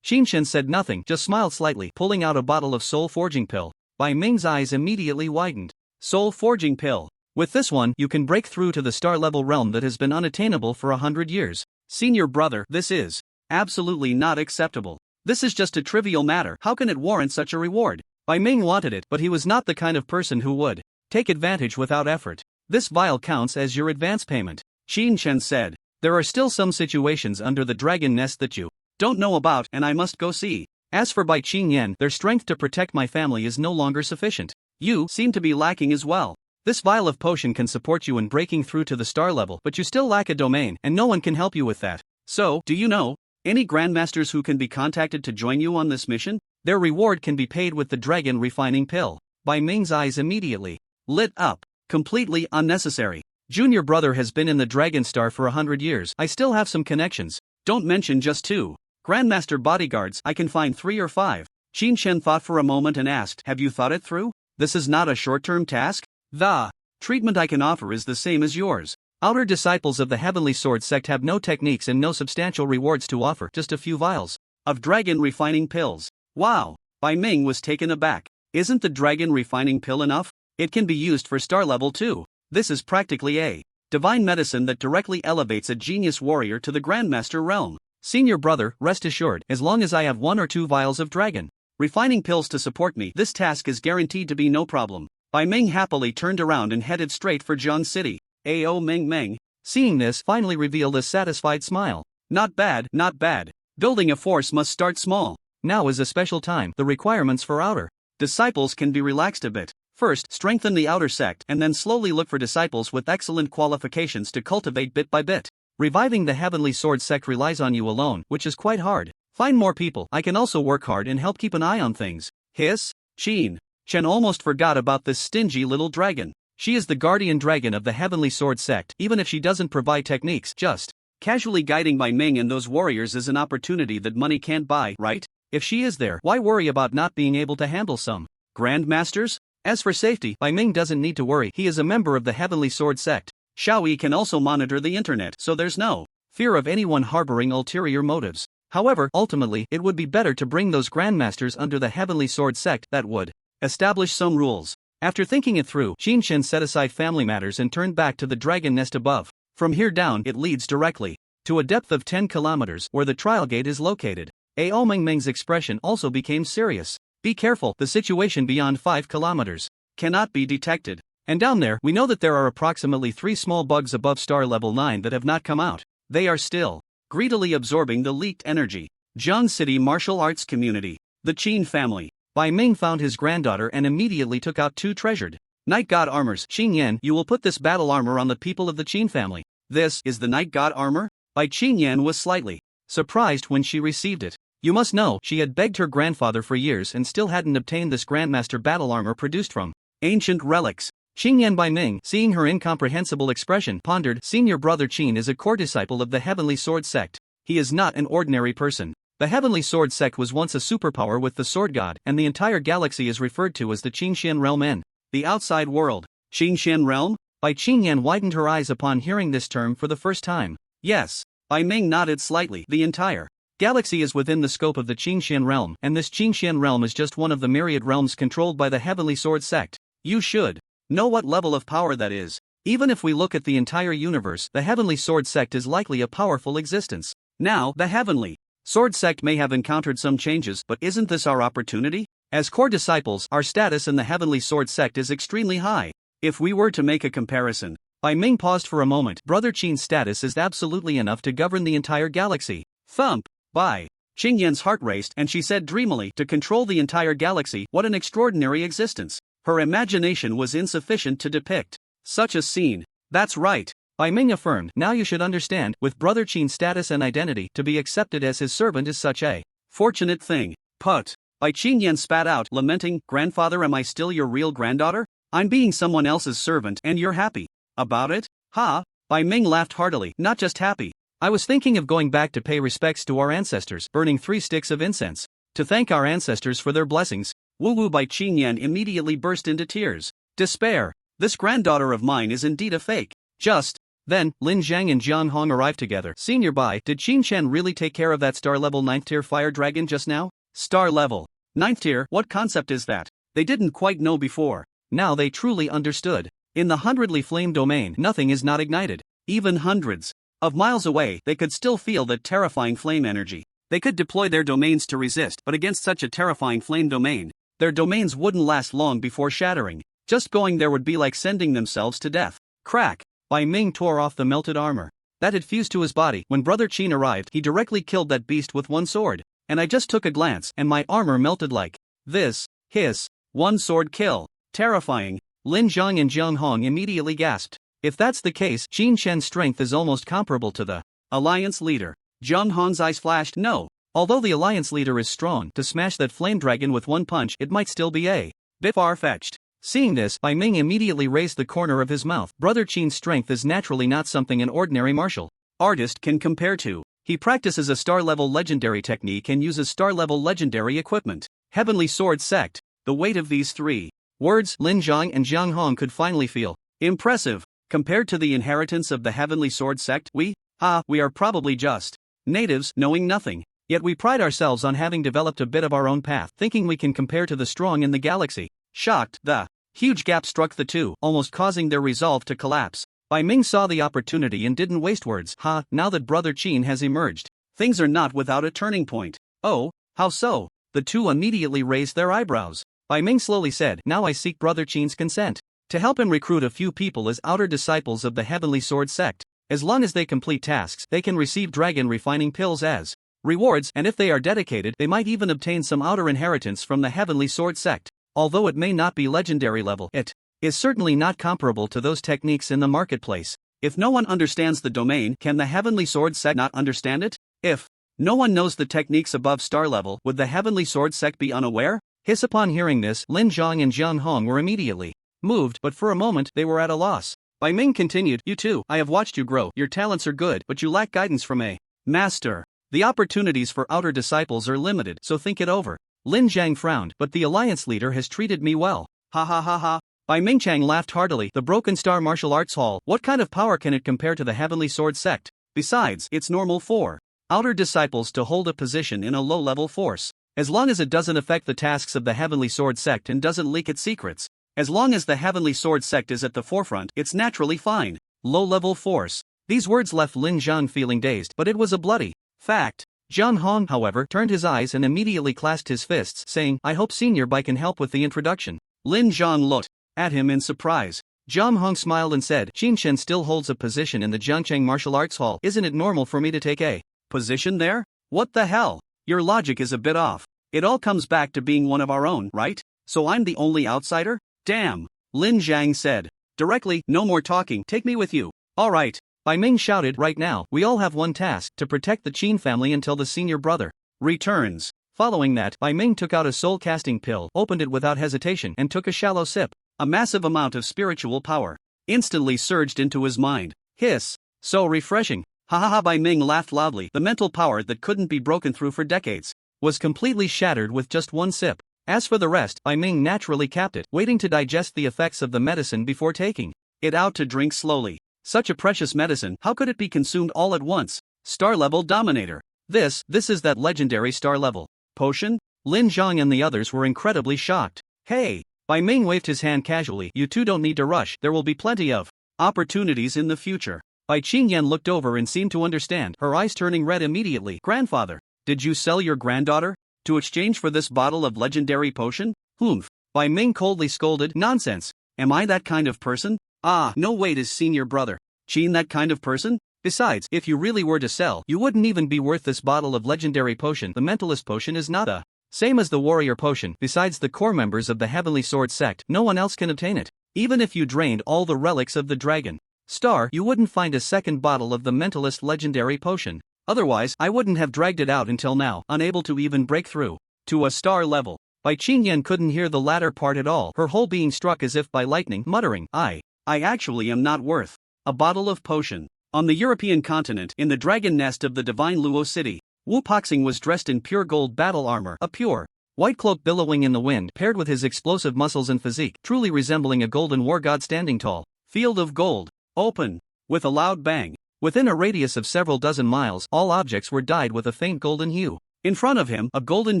Shin-chan said nothing, just smiled slightly, pulling out a bottle of soul forging pill. Bai Ming's eyes immediately widened. Soul forging pill. With this one, you can break through to the star-level realm that has been unattainable for 100 years. Senior brother, this is absolutely not acceptable. This is just a trivial matter. How can it warrant such a reward? Bai Ming wanted it, but he was not the kind of person who would take advantage without effort. This vial counts as your advance payment. Shin-chan said. There are still some situations under the dragon nest that you don't know about, and I must go see. As for Bai Qingyan, their strength to protect my family is no longer sufficient. You seem to be lacking as well. This vial of potion can support you in breaking through to the star level, but you still lack a domain, and no one can help you with that. So, do you know any grandmasters who can be contacted to join you on this mission? Their reward can be paid with the dragon refining pill. Bai Ming's eyes immediately lit up. Completely unnecessary. Junior brother has been in the Dragon Star for 100 years. I still have some connections. Don't mention just 2. Grandmaster bodyguards, I can find 3 or 5. Qin Shen thought for a moment and asked, have you thought it through? This is not a short-term task? The treatment I can offer is the same as yours. Outer disciples of the Heavenly Sword sect have no techniques and no substantial rewards to offer, just a few vials of dragon refining pills. Wow! Bai Ming was taken aback. Isn't the dragon refining pill enough? It can be used for star level too. This is practically a divine medicine that directly elevates a genius warrior to the Grandmaster realm. Senior brother, rest assured, as long as I have 1 or 2 vials of dragon refining pills to support me, this task is guaranteed to be no problem. Bai Ming happily turned around and headed straight for Jian City. Ao Ming, seeing this, finally revealed a satisfied smile. Not bad, not bad. Building a force must start small. Now is a special time. The requirements for outer disciples can be relaxed a bit. First, strengthen the outer sect and then slowly look for disciples with excellent qualifications to cultivate bit by bit. Reviving the Heavenly Sword sect relies on you alone, which is quite hard. Find more people. I can also work hard and help keep an eye on things. Hiss? Qin Shen almost forgot about this stingy little dragon. She is the guardian dragon of the Heavenly Sword sect. Even if she doesn't provide techniques, just casually guiding Bai Ming and those warriors is an opportunity that money can't buy, right? If she is there, why worry about not being able to handle some grandmasters? As for safety, Bai Ming doesn't need to worry. He is a member of the Heavenly Sword sect. Xiao Yi can also monitor the internet, so there's no fear of anyone harboring ulterior motives. However, ultimately, it would be better to bring those grandmasters under the Heavenly Sword sect that would establish some rules. After thinking it through, Qin Shen set aside family matters and turned back to the dragon nest above. From here down, it leads directly to a depth of 10 kilometers where the trial gate is located. Ao Ming's expression also became serious. Be careful, the situation beyond 5 kilometers cannot be detected. And down there, we know that there are approximately 3 small bugs above star level 9 that have not come out. They are still greedily absorbing the leaked energy. Jian City Martial Arts Community. The Qin family. Bai Ming found his granddaughter and immediately took out 2 treasured Night God armors. Qin Yan, you will put this battle armor on the people of the Qin family. This is the Night God armor? Bai Qin Yan was slightly surprised when she received it. You must know, she had begged her grandfather for years and still hadn't obtained this Grandmaster battle armor produced from ancient relics. Qin Yan Bai Ming, seeing her incomprehensible expression, pondered. Senior brother Qin is a core disciple of the Heavenly Sword sect. He is not an ordinary person. The Heavenly Sword sect was once a superpower with the Sword God, and the entire galaxy is referred to as the Qinshan realm and the outside world. Qinshan realm? Bai Qin Yan widened her eyes upon hearing this term for the first time. Yes. Bai Ming nodded slightly. The entire galaxy is within the scope of the Qinshan realm, and this Qinshan realm is just one of the myriad realms controlled by the Heavenly Sword sect. You should know what level of power that is. Even if we look at the entire universe, the Heavenly Sword sect is likely a powerful existence. Now, the Heavenly Sword sect may have encountered some changes, but isn't this our opportunity? As core disciples, our status in the Heavenly Sword sect is extremely high. If we were to make a comparison, Bai Ming paused for a moment. Brother Qin's status is absolutely enough to govern the entire galaxy. Thump! Bai Qin Yan's heart raced, and she said dreamily, to control the entire galaxy, what an extraordinary existence. Her imagination was insufficient to depict such a scene. That's right. Bai Ming affirmed. Now you should understand, with Brother Qin's status and identity, to be accepted as his servant is such a fortunate thing. Put. Bai Qin Yan spat out, lamenting, Grandfather, am I still your real granddaughter? I'm being someone else's servant, and you're happy about it? Ha! Bai Ming laughed heartily. Not just happy. I was thinking of going back to pay respects to our ancestors, burning 3 sticks of incense to thank our ancestors for their blessings. Wu Wu Bai Qin Yan immediately burst into tears. Despair. This granddaughter of mine is indeed a fake. Just then, Lin Zhang and Jiang Hong arrived together. Senior Bai, did Qin Shen really take care of that star level 9th tier fire dragon just now? Star level 9th tier, what concept is that? They didn't quite know before. Now they truly understood. In the hundredly flame domain, nothing is not ignited. Even hundreds of miles away, they could still feel that terrifying flame energy. They could deploy their domains to resist, but against such a terrifying flame domain, their domains wouldn't last long before shattering. Just going there would be like sending themselves to death. Crack! Bai Ming tore off the melted armor that had fused to his body. When Brother Qin arrived, he directly killed that beast with one sword. And I just took a glance, and my armor melted like this. Hiss. One sword kill. Terrifying. Lin Zhang and Jiang Hong immediately gasped. If that's the case, Qin Shen's strength is almost comparable to the Alliance leader. Jiang Hong's eyes flashed. No. Although the alliance leader is strong, to smash that flame dragon with one punch it might still be a bit far-fetched. Seeing this, Bai Ming immediately raised the corner of his mouth. Brother Qin's strength is naturally not something an ordinary martial artist can compare to. He practices a star-level legendary technique and uses star-level legendary equipment. Heavenly Sword Sect. The weight of these three words Lin Zhang and Jiang Hong could finally feel. Impressive. Compared to the inheritance of the Heavenly Sword Sect, we are probably just natives knowing nothing. Yet we pride ourselves on having developed a bit of our own path, thinking we can compare to the strong in the galaxy. Shocked, the huge gap struck the two, almost causing their resolve to collapse. Bai Ming saw the opportunity and didn't waste words. Now that Brother Qin has emerged, things are not without a turning point. Oh, how so? The two immediately raised their eyebrows. Bai Ming slowly said, now I seek Brother Qin's consent to help him recruit a few people as outer disciples of the Heavenly Sword Sect. As long as they complete tasks, they can receive dragon refining pills as rewards, and if they are dedicated, they might even obtain some outer inheritance from the Heavenly Sword Sect. Although it may not be legendary level, it is certainly not comparable to those techniques in the marketplace. If no one understands the domain, can the Heavenly Sword Sect not understand it? If no one knows the techniques above star level, would the Heavenly Sword Sect be unaware? Upon hearing this, Lin Zhang and Jiang Hong were immediately moved, but for a moment they were at a loss. Bai Ming continued, you too, I have watched you grow. Your talents are good, but you lack guidance from a master. The opportunities for outer disciples are limited, so think it over. Lin Zhang frowned, but the alliance leader has treated me well. Ha ha ha ha. Bai Mingchang laughed heartily. The Broken Star Martial Arts Hall, what kind of power can it compare to the Heavenly Sword Sect? Besides, it's normal for outer disciples to hold a position in a low-level force. As long as it doesn't affect the tasks of the Heavenly Sword Sect and doesn't leak its secrets. As long as the Heavenly Sword Sect is at the forefront, it's naturally fine. Low-level force. These words left Lin Zhang feeling dazed, but it was a bloody fact. Jiang Hong, however, turned his eyes and immediately clasped his fists, saying, I hope Senior Bai can help with the introduction. Lin Zhang looked at him in surprise. Jiang Hong smiled and said, Qin Shen still holds a position in the Jiangcheng Martial Arts Hall. Isn't it normal for me to take a position there? What the hell? Your logic is a bit off. It all comes back to being one of our own, right? So I'm the only outsider? Damn. Lin Zhang said. Directly, no more talking, take me with you. Alright. Bai Ming shouted, right now, we all have one task, to protect the Qin family until the senior brother returns. Following that, Bai Ming took out a soul-casting pill, opened it without hesitation, and took a shallow sip. A massive amount of spiritual power instantly surged into his mind. Hiss. So refreshing. Ha ha ha. Bai Ming laughed loudly. The mental power that couldn't be broken through for decades was completely shattered with just one sip. As for the rest, Bai Ming naturally capped it, waiting to digest the effects of the medicine before taking it out to drink slowly. Such a precious medicine, how could it be consumed all at once? Star-level dominator. This is that legendary star-level potion? Lin Zhang and the others were incredibly shocked. Hey! Bai Ming waved his hand casually. You two don't need to rush, there will be plenty of opportunities in the future. Bai Qingyan looked over and seemed to understand, her eyes turning red immediately. Grandfather, did you sell your granddaughter to exchange for this bottle of legendary potion? Humph. Bai Ming coldly scolded. Nonsense. Am I that kind of person? No, wait, is senior brother Qin that kind of person? Besides, if you really were to sell, you wouldn't even be worth this bottle of legendary potion. The mentalist potion is not the same as the warrior potion. Besides the core members of the Heavenly Sword Sect, no one else can obtain it. Even if you drained all the relics of the dragon star, you wouldn't find a second bottle of the mentalist legendary potion. Otherwise, I wouldn't have dragged it out until now, unable to even break through to a star level. Bai Qingyan couldn't hear the latter part at all, her whole being struck as if by lightning, muttering, I actually am not worth a bottle of potion. On the European continent, in the dragon nest of the divine Luo city, Wu Poxing was dressed in pure gold battle armor, a pure white cloak billowing in the wind, paired with his explosive muscles and physique, truly resembling a golden war god standing tall. Field of gold. Open. With a loud bang. Within a radius of several dozen miles, all objects were dyed with a faint golden hue. In front of him, a golden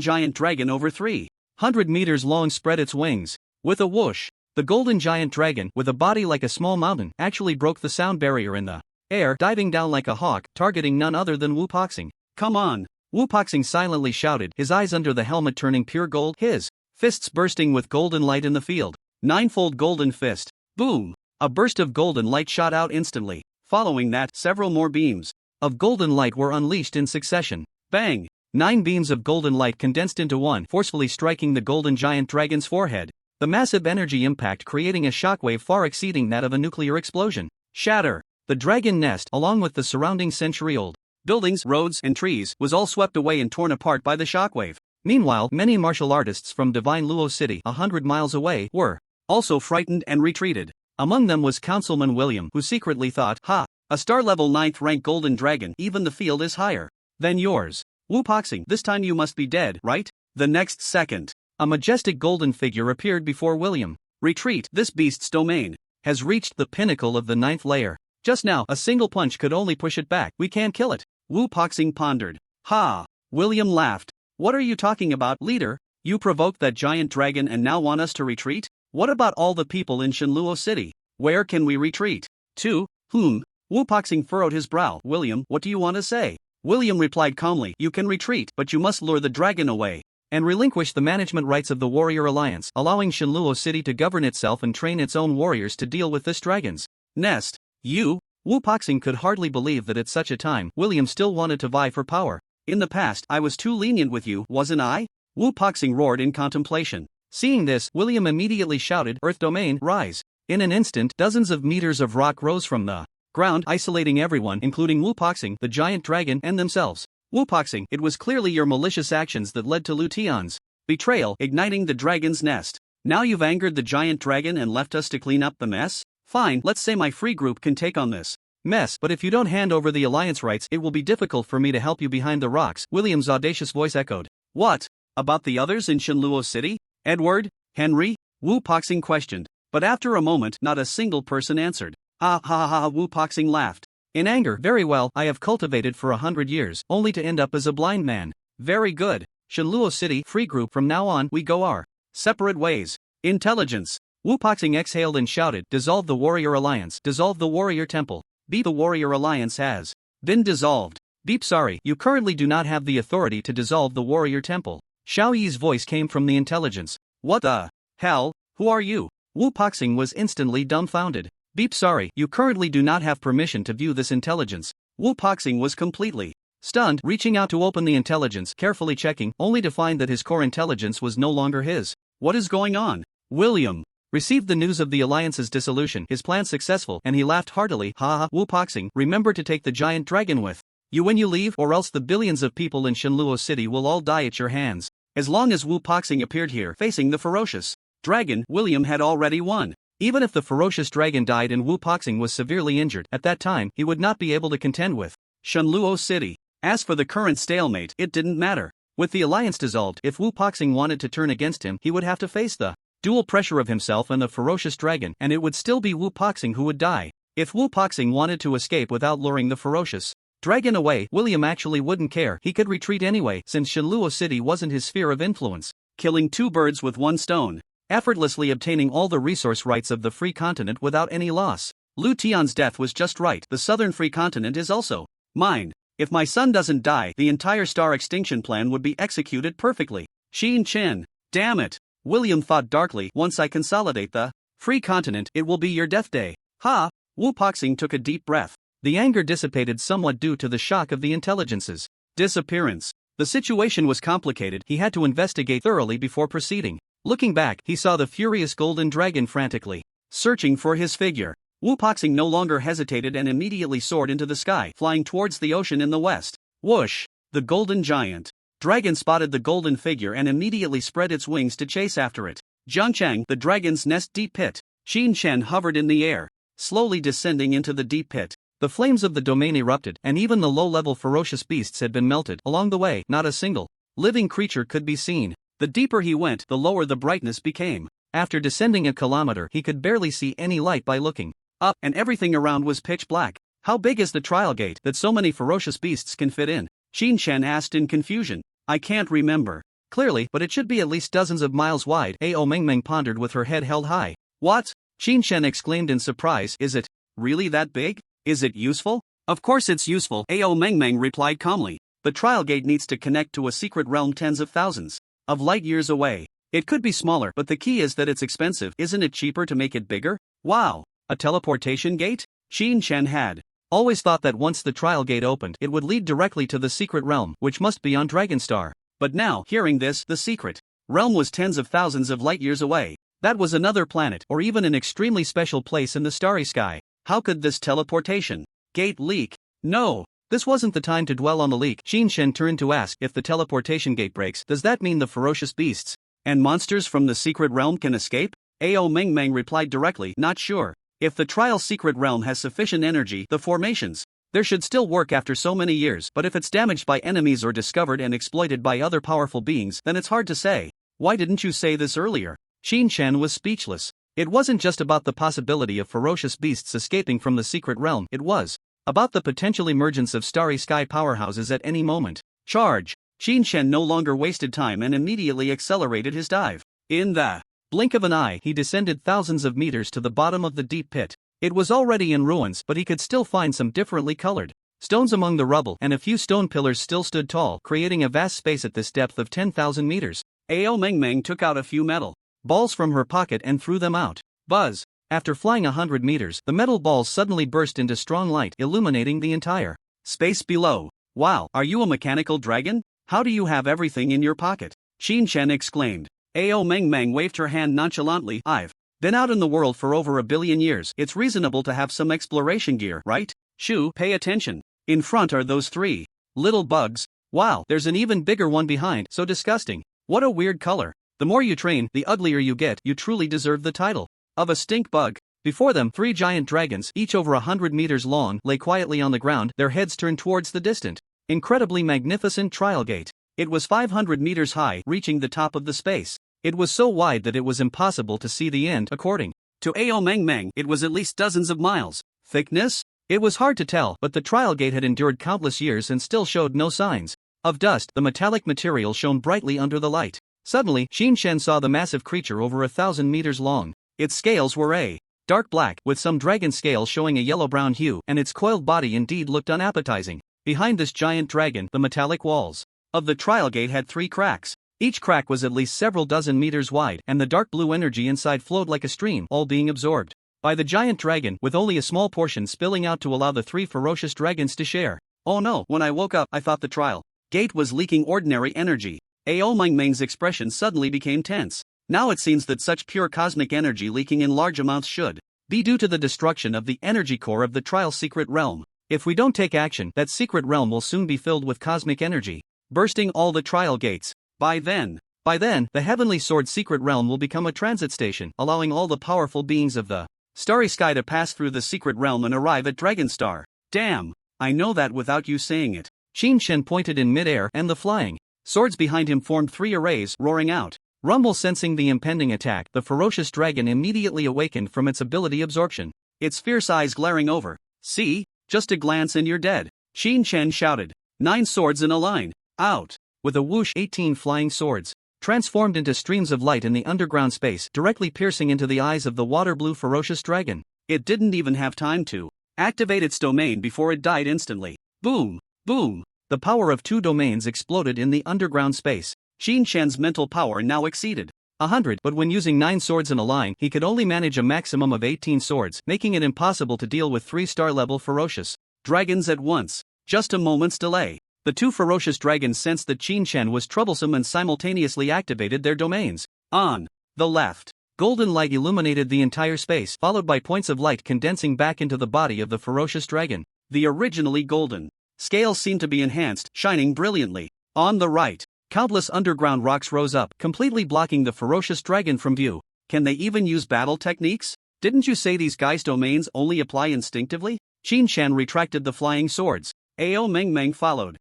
giant dragon over 300 meters long spread its wings. With a whoosh, the golden giant dragon, with a body like a small mountain, actually broke the sound barrier in the air, diving down like a hawk, targeting none other than Wu Poxing. Come on! Wu Poxing silently shouted, his eyes under the helmet turning pure gold, his fists bursting with golden light in the field. Ninefold golden fist. Boom! A burst of golden light shot out instantly. Following that, several more beams of golden light were unleashed in succession. Bang! 9 beams of golden light condensed into one, forcefully striking the golden giant dragon's forehead. The massive energy impact creating a shockwave far exceeding that of a nuclear explosion. Shatter! The dragon nest, along with the surrounding century-old Buildings, roads, and trees was all swept away and torn apart by the shockwave. Meanwhile, many martial artists from Divine Luo City 100 miles away were also frightened and retreated. Among them was Councilman William, who secretly thought, ha, a star-level 9th rank golden dragon, even the field is higher than yours. Wu Poxing, this time you must be dead, right? The next second, a majestic golden figure appeared before William. Retreat, this beast's domain has reached the pinnacle of the 9th layer. Just now, a single punch could only push it back. We can't kill it. Wu Poxing pondered. Ha! William laughed. What are you talking about, leader? You provoked that giant dragon and now want us to retreat? What about all the people in Shenluo City? Where can we retreat? To? Wu Poxing furrowed his brow. William, what do you want to say? William replied calmly, you can retreat, but you must lure the dragon away and relinquish the management rights of the Warrior Alliance, allowing Shenluo City to govern itself and train its own warriors to deal with this dragon's nest. Wu Poxing could hardly believe that at such a time, William still wanted to vie for power. In the past, I was too lenient with you, wasn't I? Wu Poxing roared in contemplation. Seeing this, William immediately shouted, Earth Domain, rise. In an instant, dozens of meters of rock rose from the ground, isolating everyone, including Wu Poxing, the giant dragon, and themselves. Wu Poxing, it was clearly your malicious actions that led to Lu Tian's betrayal, igniting the dragon's nest. Now you've angered the giant dragon and left us to clean up the mess? Fine, let's say my free group can take on this mess, but if you don't hand over the alliance rights, it will be difficult for me to help you behind the rocks. William's audacious voice echoed. What? About the others in Shenluo City? Edward? Henry? Wu Poxing questioned. But after a moment, not a single person answered. Ha ha ha, Wu Poxing laughed. In anger, very well, I have cultivated for 100 years, only to end up as a blind man. Very good. Shenluo City, free group, from now on, we go our separate ways. Intelligence. Wu Poxing exhaled and shouted, dissolve the Warrior Alliance, dissolve the Warrior Temple. Beep, the Warrior Alliance has been dissolved. Beep, sorry, you currently do not have the authority to dissolve the Warrior Temple. Xiao Yi's voice came from the intelligence. What the hell? Who are you? Wu Poxing was instantly dumbfounded. Beep, sorry, you currently do not have permission to view this intelligence. Wu Poxing was completely stunned, reaching out to open the intelligence, carefully checking, only to find that his core intelligence was no longer his. What is going on? William received the news of the alliance's dissolution, his plan successful, and he laughed heartily. Ha ha, Wu Poxing, remember to take the giant dragon with you when you leave, or else the billions of people in Shenluo City will all die at your hands. As long as Wu Poxing appeared here, facing the ferocious dragon, William had already won. Even if the ferocious dragon died and Wu Poxing was severely injured, at that time, he would not be able to contend with Shenluo City. As for the current stalemate, it didn't matter. With the alliance dissolved, if Wu Poxing wanted to turn against him, he would have to face the dual pressure of himself and the ferocious dragon, and it would still be Wu Poxing who would die. If Wu Poxing wanted to escape without luring the ferocious dragon away, William actually wouldn't care. He could retreat anyway, since Shenluo City wasn't his sphere of influence. Killing two birds with one stone. Effortlessly obtaining all the resource rights of the free continent without any loss. Lu Tian's death was just right. The southern free continent is also mine. If my son doesn't die, the entire star extinction plan would be executed perfectly. Xin Chen. Damn it. William thought darkly, once I consolidate the free continent, it will be your death day. Ha! Wu Poxing took a deep breath. The anger dissipated somewhat due to the shock of the intelligence's disappearance. The situation was complicated, he had to investigate thoroughly before proceeding. Looking back, he saw the furious golden dragon frantically searching for his figure. Wu Poxing no longer hesitated and immediately soared into the sky, flying towards the ocean in the west. Whoosh! The golden giant dragon spotted the golden figure and immediately spread its wings to chase after it. Zhangchang, the dragon's nest deep pit. Xin Chen hovered in the air, slowly descending into the deep pit. The flames of the domain erupted, and even the low-level ferocious beasts had been melted. Along the way, not a single living creature could be seen. The deeper he went, the lower the brightness became. After descending a kilometer, he could barely see any light by looking up, and everything around was pitch black. How big is the trial gate that so many ferocious beasts can fit in? Xin Chen asked in confusion. I can't remember clearly, but it should be at least dozens of miles wide. Ao Mengmeng pondered with her head held high. What? Xin Chen exclaimed in surprise. Is it really that big? Is it useful? Of course it's useful, Ao Mengmeng replied calmly. The trial gate needs to connect to a secret realm tens of thousands of light years away. It could be smaller, but the key is that it's expensive. Isn't it cheaper to make it bigger? Wow! A teleportation gate? Xin Chen had always thought that once the trial gate opened, it would lead directly to the secret realm, which must be on Dragonstar. But now, hearing this, the secret realm was tens of thousands of light years away. That was another planet, or even an extremely special place in the starry sky. How could this teleportation gate leak? No, This wasn't the time to dwell on the leak. Qin Shen turned to ask, if the teleportation gate breaks, does that mean the ferocious beasts and monsters from the secret realm can escape? Ao Mengmeng replied directly, not sure. If the trial secret realm has sufficient energy, the formations there should still work after so many years, but if it's damaged by enemies or discovered and exploited by other powerful beings, then it's hard to say. Why didn't you say this earlier? Qin Shen was speechless. It wasn't just about the possibility of ferocious beasts escaping from the secret realm, it was about the potential emergence of starry sky powerhouses at any moment. Charge! Qin Shen no longer wasted time and immediately accelerated his dive. In the blink of an eye, he descended thousands of meters to the bottom of the deep pit. It was already in ruins, but he could still find some differently colored stones among the rubble, and a few stone pillars still stood tall, creating a vast space at this depth of 10,000 meters. Ao Mengmeng took out a few metal balls from her pocket and threw them out. Buzz! After flying 100 meters, the metal balls suddenly burst into strong light, illuminating the entire space below. Wow, are you a mechanical dragon? How do you have everything in your pocket? Qin Shen exclaimed. Ao Mengmeng waved her hand nonchalantly. I've been out in the world for over 1 billion years. It's reasonable to have some exploration gear, right? Shoo, pay attention. In front are those 3 little bugs. Wow, there's an even bigger one behind. So disgusting. What a weird color. The more you train, the uglier you get. You truly deserve the title of a stink bug. Before them, 3 giant dragons, each over 100 meters long, lay quietly on the ground, their heads turned towards the distant, incredibly magnificent trial gate. It was 500 meters high, reaching the top of the space. It was so wide that it was impossible to see the end. According to Ao Mengmeng, it was at least dozens of miles. Thickness? It was hard to tell, but the trial gate had endured countless years and still showed no signs of dust. The metallic material shone brightly under the light. Suddenly, Qin Shen saw the massive creature over 1,000 meters long. Its scales were a dark black, with some dragon scales showing a yellow-brown hue, and its coiled body indeed looked unappetizing. Behind this giant dragon, the metallic walls of the trial gate had 3 cracks. Each crack was at least several dozen meters wide, and the dark blue energy inside flowed like a stream, all being absorbed by the giant dragon, with only a small portion spilling out to allow the 3 ferocious dragons to share. Oh no, when I woke up, I thought the trial gate was leaking ordinary energy. Ao Mengmeng's expression suddenly became tense. Now it seems that such pure cosmic energy leaking in large amounts should be due to the destruction of the energy core of the trial secret realm. If we don't take action, that secret realm will soon be filled with cosmic energy, bursting all the trial gates. By then, the Heavenly Sword secret realm will become a transit station, allowing all the powerful beings of the starry sky to pass through the secret realm and arrive at Dragonstar. Damn, I know that without you saying it. Qin Shen pointed in midair, and the flying swords behind him formed 3 arrays, roaring out. Rumble. Sensing the impending attack, the ferocious dragon immediately awakened from its ability absorption, its fierce eyes glaring over. See? Just a glance and you're dead. Qin Shen shouted. 9 swords in a line. Out. With a whoosh, 18 flying swords transformed into streams of light in the underground space, directly piercing into the eyes of the water-blue ferocious dragon. It didn't even have time to activate its domain before it died instantly. Boom! Boom! The power of 2 domains exploded in the underground space. Qin Shen's mental power now exceeded 100, but when using 9 swords in a line, he could only manage a maximum of 18 swords, making it impossible to deal with 3-star-level ferocious dragons at once. Just a moment's delay. The 2 ferocious dragons sensed that Qin Shen was troublesome and simultaneously activated their domains. On the left, golden light illuminated the entire space, followed by points of light condensing back into the body of the ferocious dragon. The originally golden scales seemed to be enhanced, shining brilliantly. On the right, countless underground rocks rose up, completely blocking the ferocious dragon from view. Can they even use battle techniques? Didn't you say these guys' domains only apply instinctively? Qin Shen retracted the flying swords. Ao Mengmeng followed.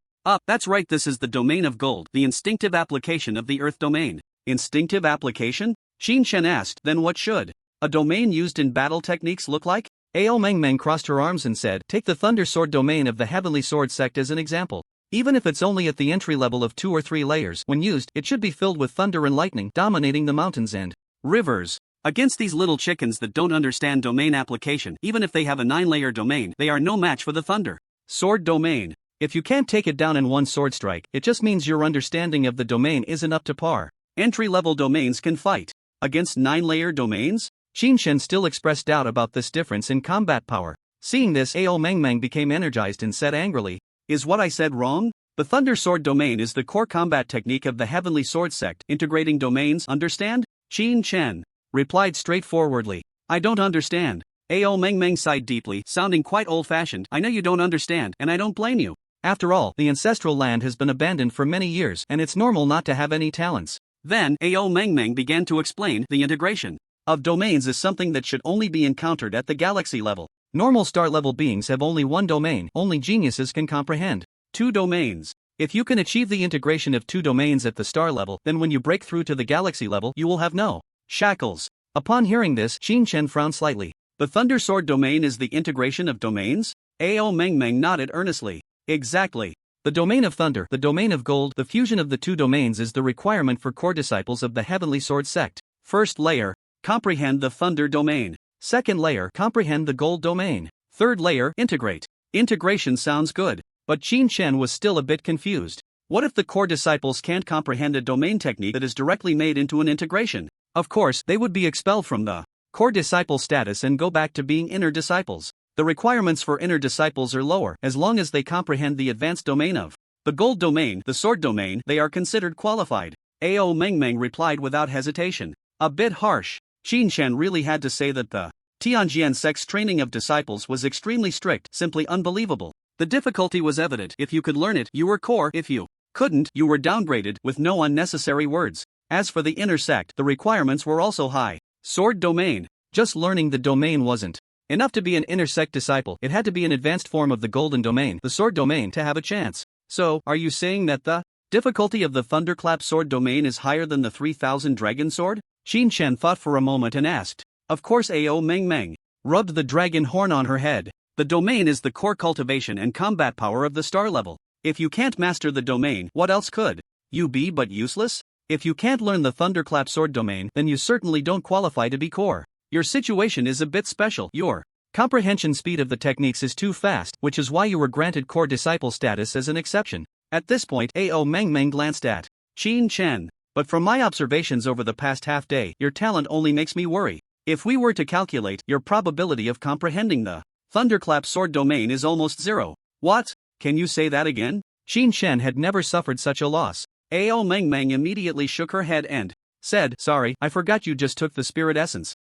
That's right, this is the domain of gold, the instinctive application of the earth domain. Instinctive application? Qin Shen asked, then what should a domain used in battle techniques look like? Ao Mengmeng crossed her arms and said, take the Thunder Sword domain of the Heavenly Sword sect as an example. Even if it's only at the entry level of 2 or 3 layers, when used, it should be filled with thunder and lightning, dominating the mountains and rivers. Against these little chickens that don't understand domain application, even if they have a 9-layer domain, they are no match for the Thunder Sword domain. If you can't take it down in one sword strike, it just means your understanding of the domain isn't up to par. Entry-level domains can fight against 9-layer domains? Qin Shen still expressed doubt about this difference in combat power. Seeing this, Ao Mengmeng became energized and said angrily, is what I said wrong? The Thunder Sword domain is the core combat technique of the Heavenly Sword sect, integrating domains, understand? Qin Shen replied straightforwardly, I don't understand. Ao Meng Meng sighed deeply, sounding quite old-fashioned. I know you don't understand, and I don't blame you. After all, the ancestral land has been abandoned for many years, and it's normal not to have any talents. Then, Ao Meng Meng began to explain the integration of domains is something that should only be encountered at the galaxy level. Normal star-level beings have only one domain, only geniuses can comprehend 2 domains. If you can achieve the integration of 2 domains at the star level, then when you break through to the galaxy level, you will have no shackles. Upon hearing this, Qin Shen frowned slightly. The Thunder Sword domain is the integration of domains? Ao Meng Meng nodded earnestly. Exactly. The domain of thunder, the domain of gold, the fusion of the 2 domains is the requirement for core disciples of the Heavenly Sword sect. First layer, comprehend the thunder domain. Second layer, comprehend the gold domain. Third layer, integrate. Integration sounds good, but Qin Shen was still a bit confused. What if the core disciples can't comprehend a domain technique that is directly made into an integration? Of course, they would be expelled from the core disciple status and go back to being inner disciples. The requirements for inner disciples are lower. As long as they comprehend the advanced domain of the gold domain, the sword domain, they are considered qualified. Ao Meng Meng replied without hesitation. A bit harsh. Qin Shen really had to say that the Tianjian sect's training of disciples was extremely strict, simply unbelievable. The difficulty was evident. If you could learn it, you were core. If you couldn't, you were downgraded, with no unnecessary words. As for the inner sect, the requirements were also high. Sword domain. Just learning the domain wasn't enough to be an inner sect disciple. It had to be an advanced form of the golden domain, the sword domain, to have a chance. So, are you saying that the difficulty of the Thunderclap sword domain is higher than the 3000 dragon sword? Qin Shen thought for a moment and asked. Of course. Ao Meng Meng rubbed the dragon horn on her head. The domain is the core cultivation and combat power of the star level. If you can't master the domain, what else could you be but useless? If you can't learn the Thunderclap sword domain, then you certainly don't qualify to be core. Your situation is a bit special. Your comprehension speed of the techniques is too fast, which is why you were granted core disciple status as an exception. At this point, Ao Meng Meng glanced at Qin Shen. But from my observations over the past half day, your talent only makes me worry. If we were to calculate, your probability of comprehending the Thunderclap sword domain is almost 0. What? Can you say that again? Qin Shen had never suffered such a loss. Ao Meng Meng immediately shook her head and said, sorry, I forgot you just took the spirit essence.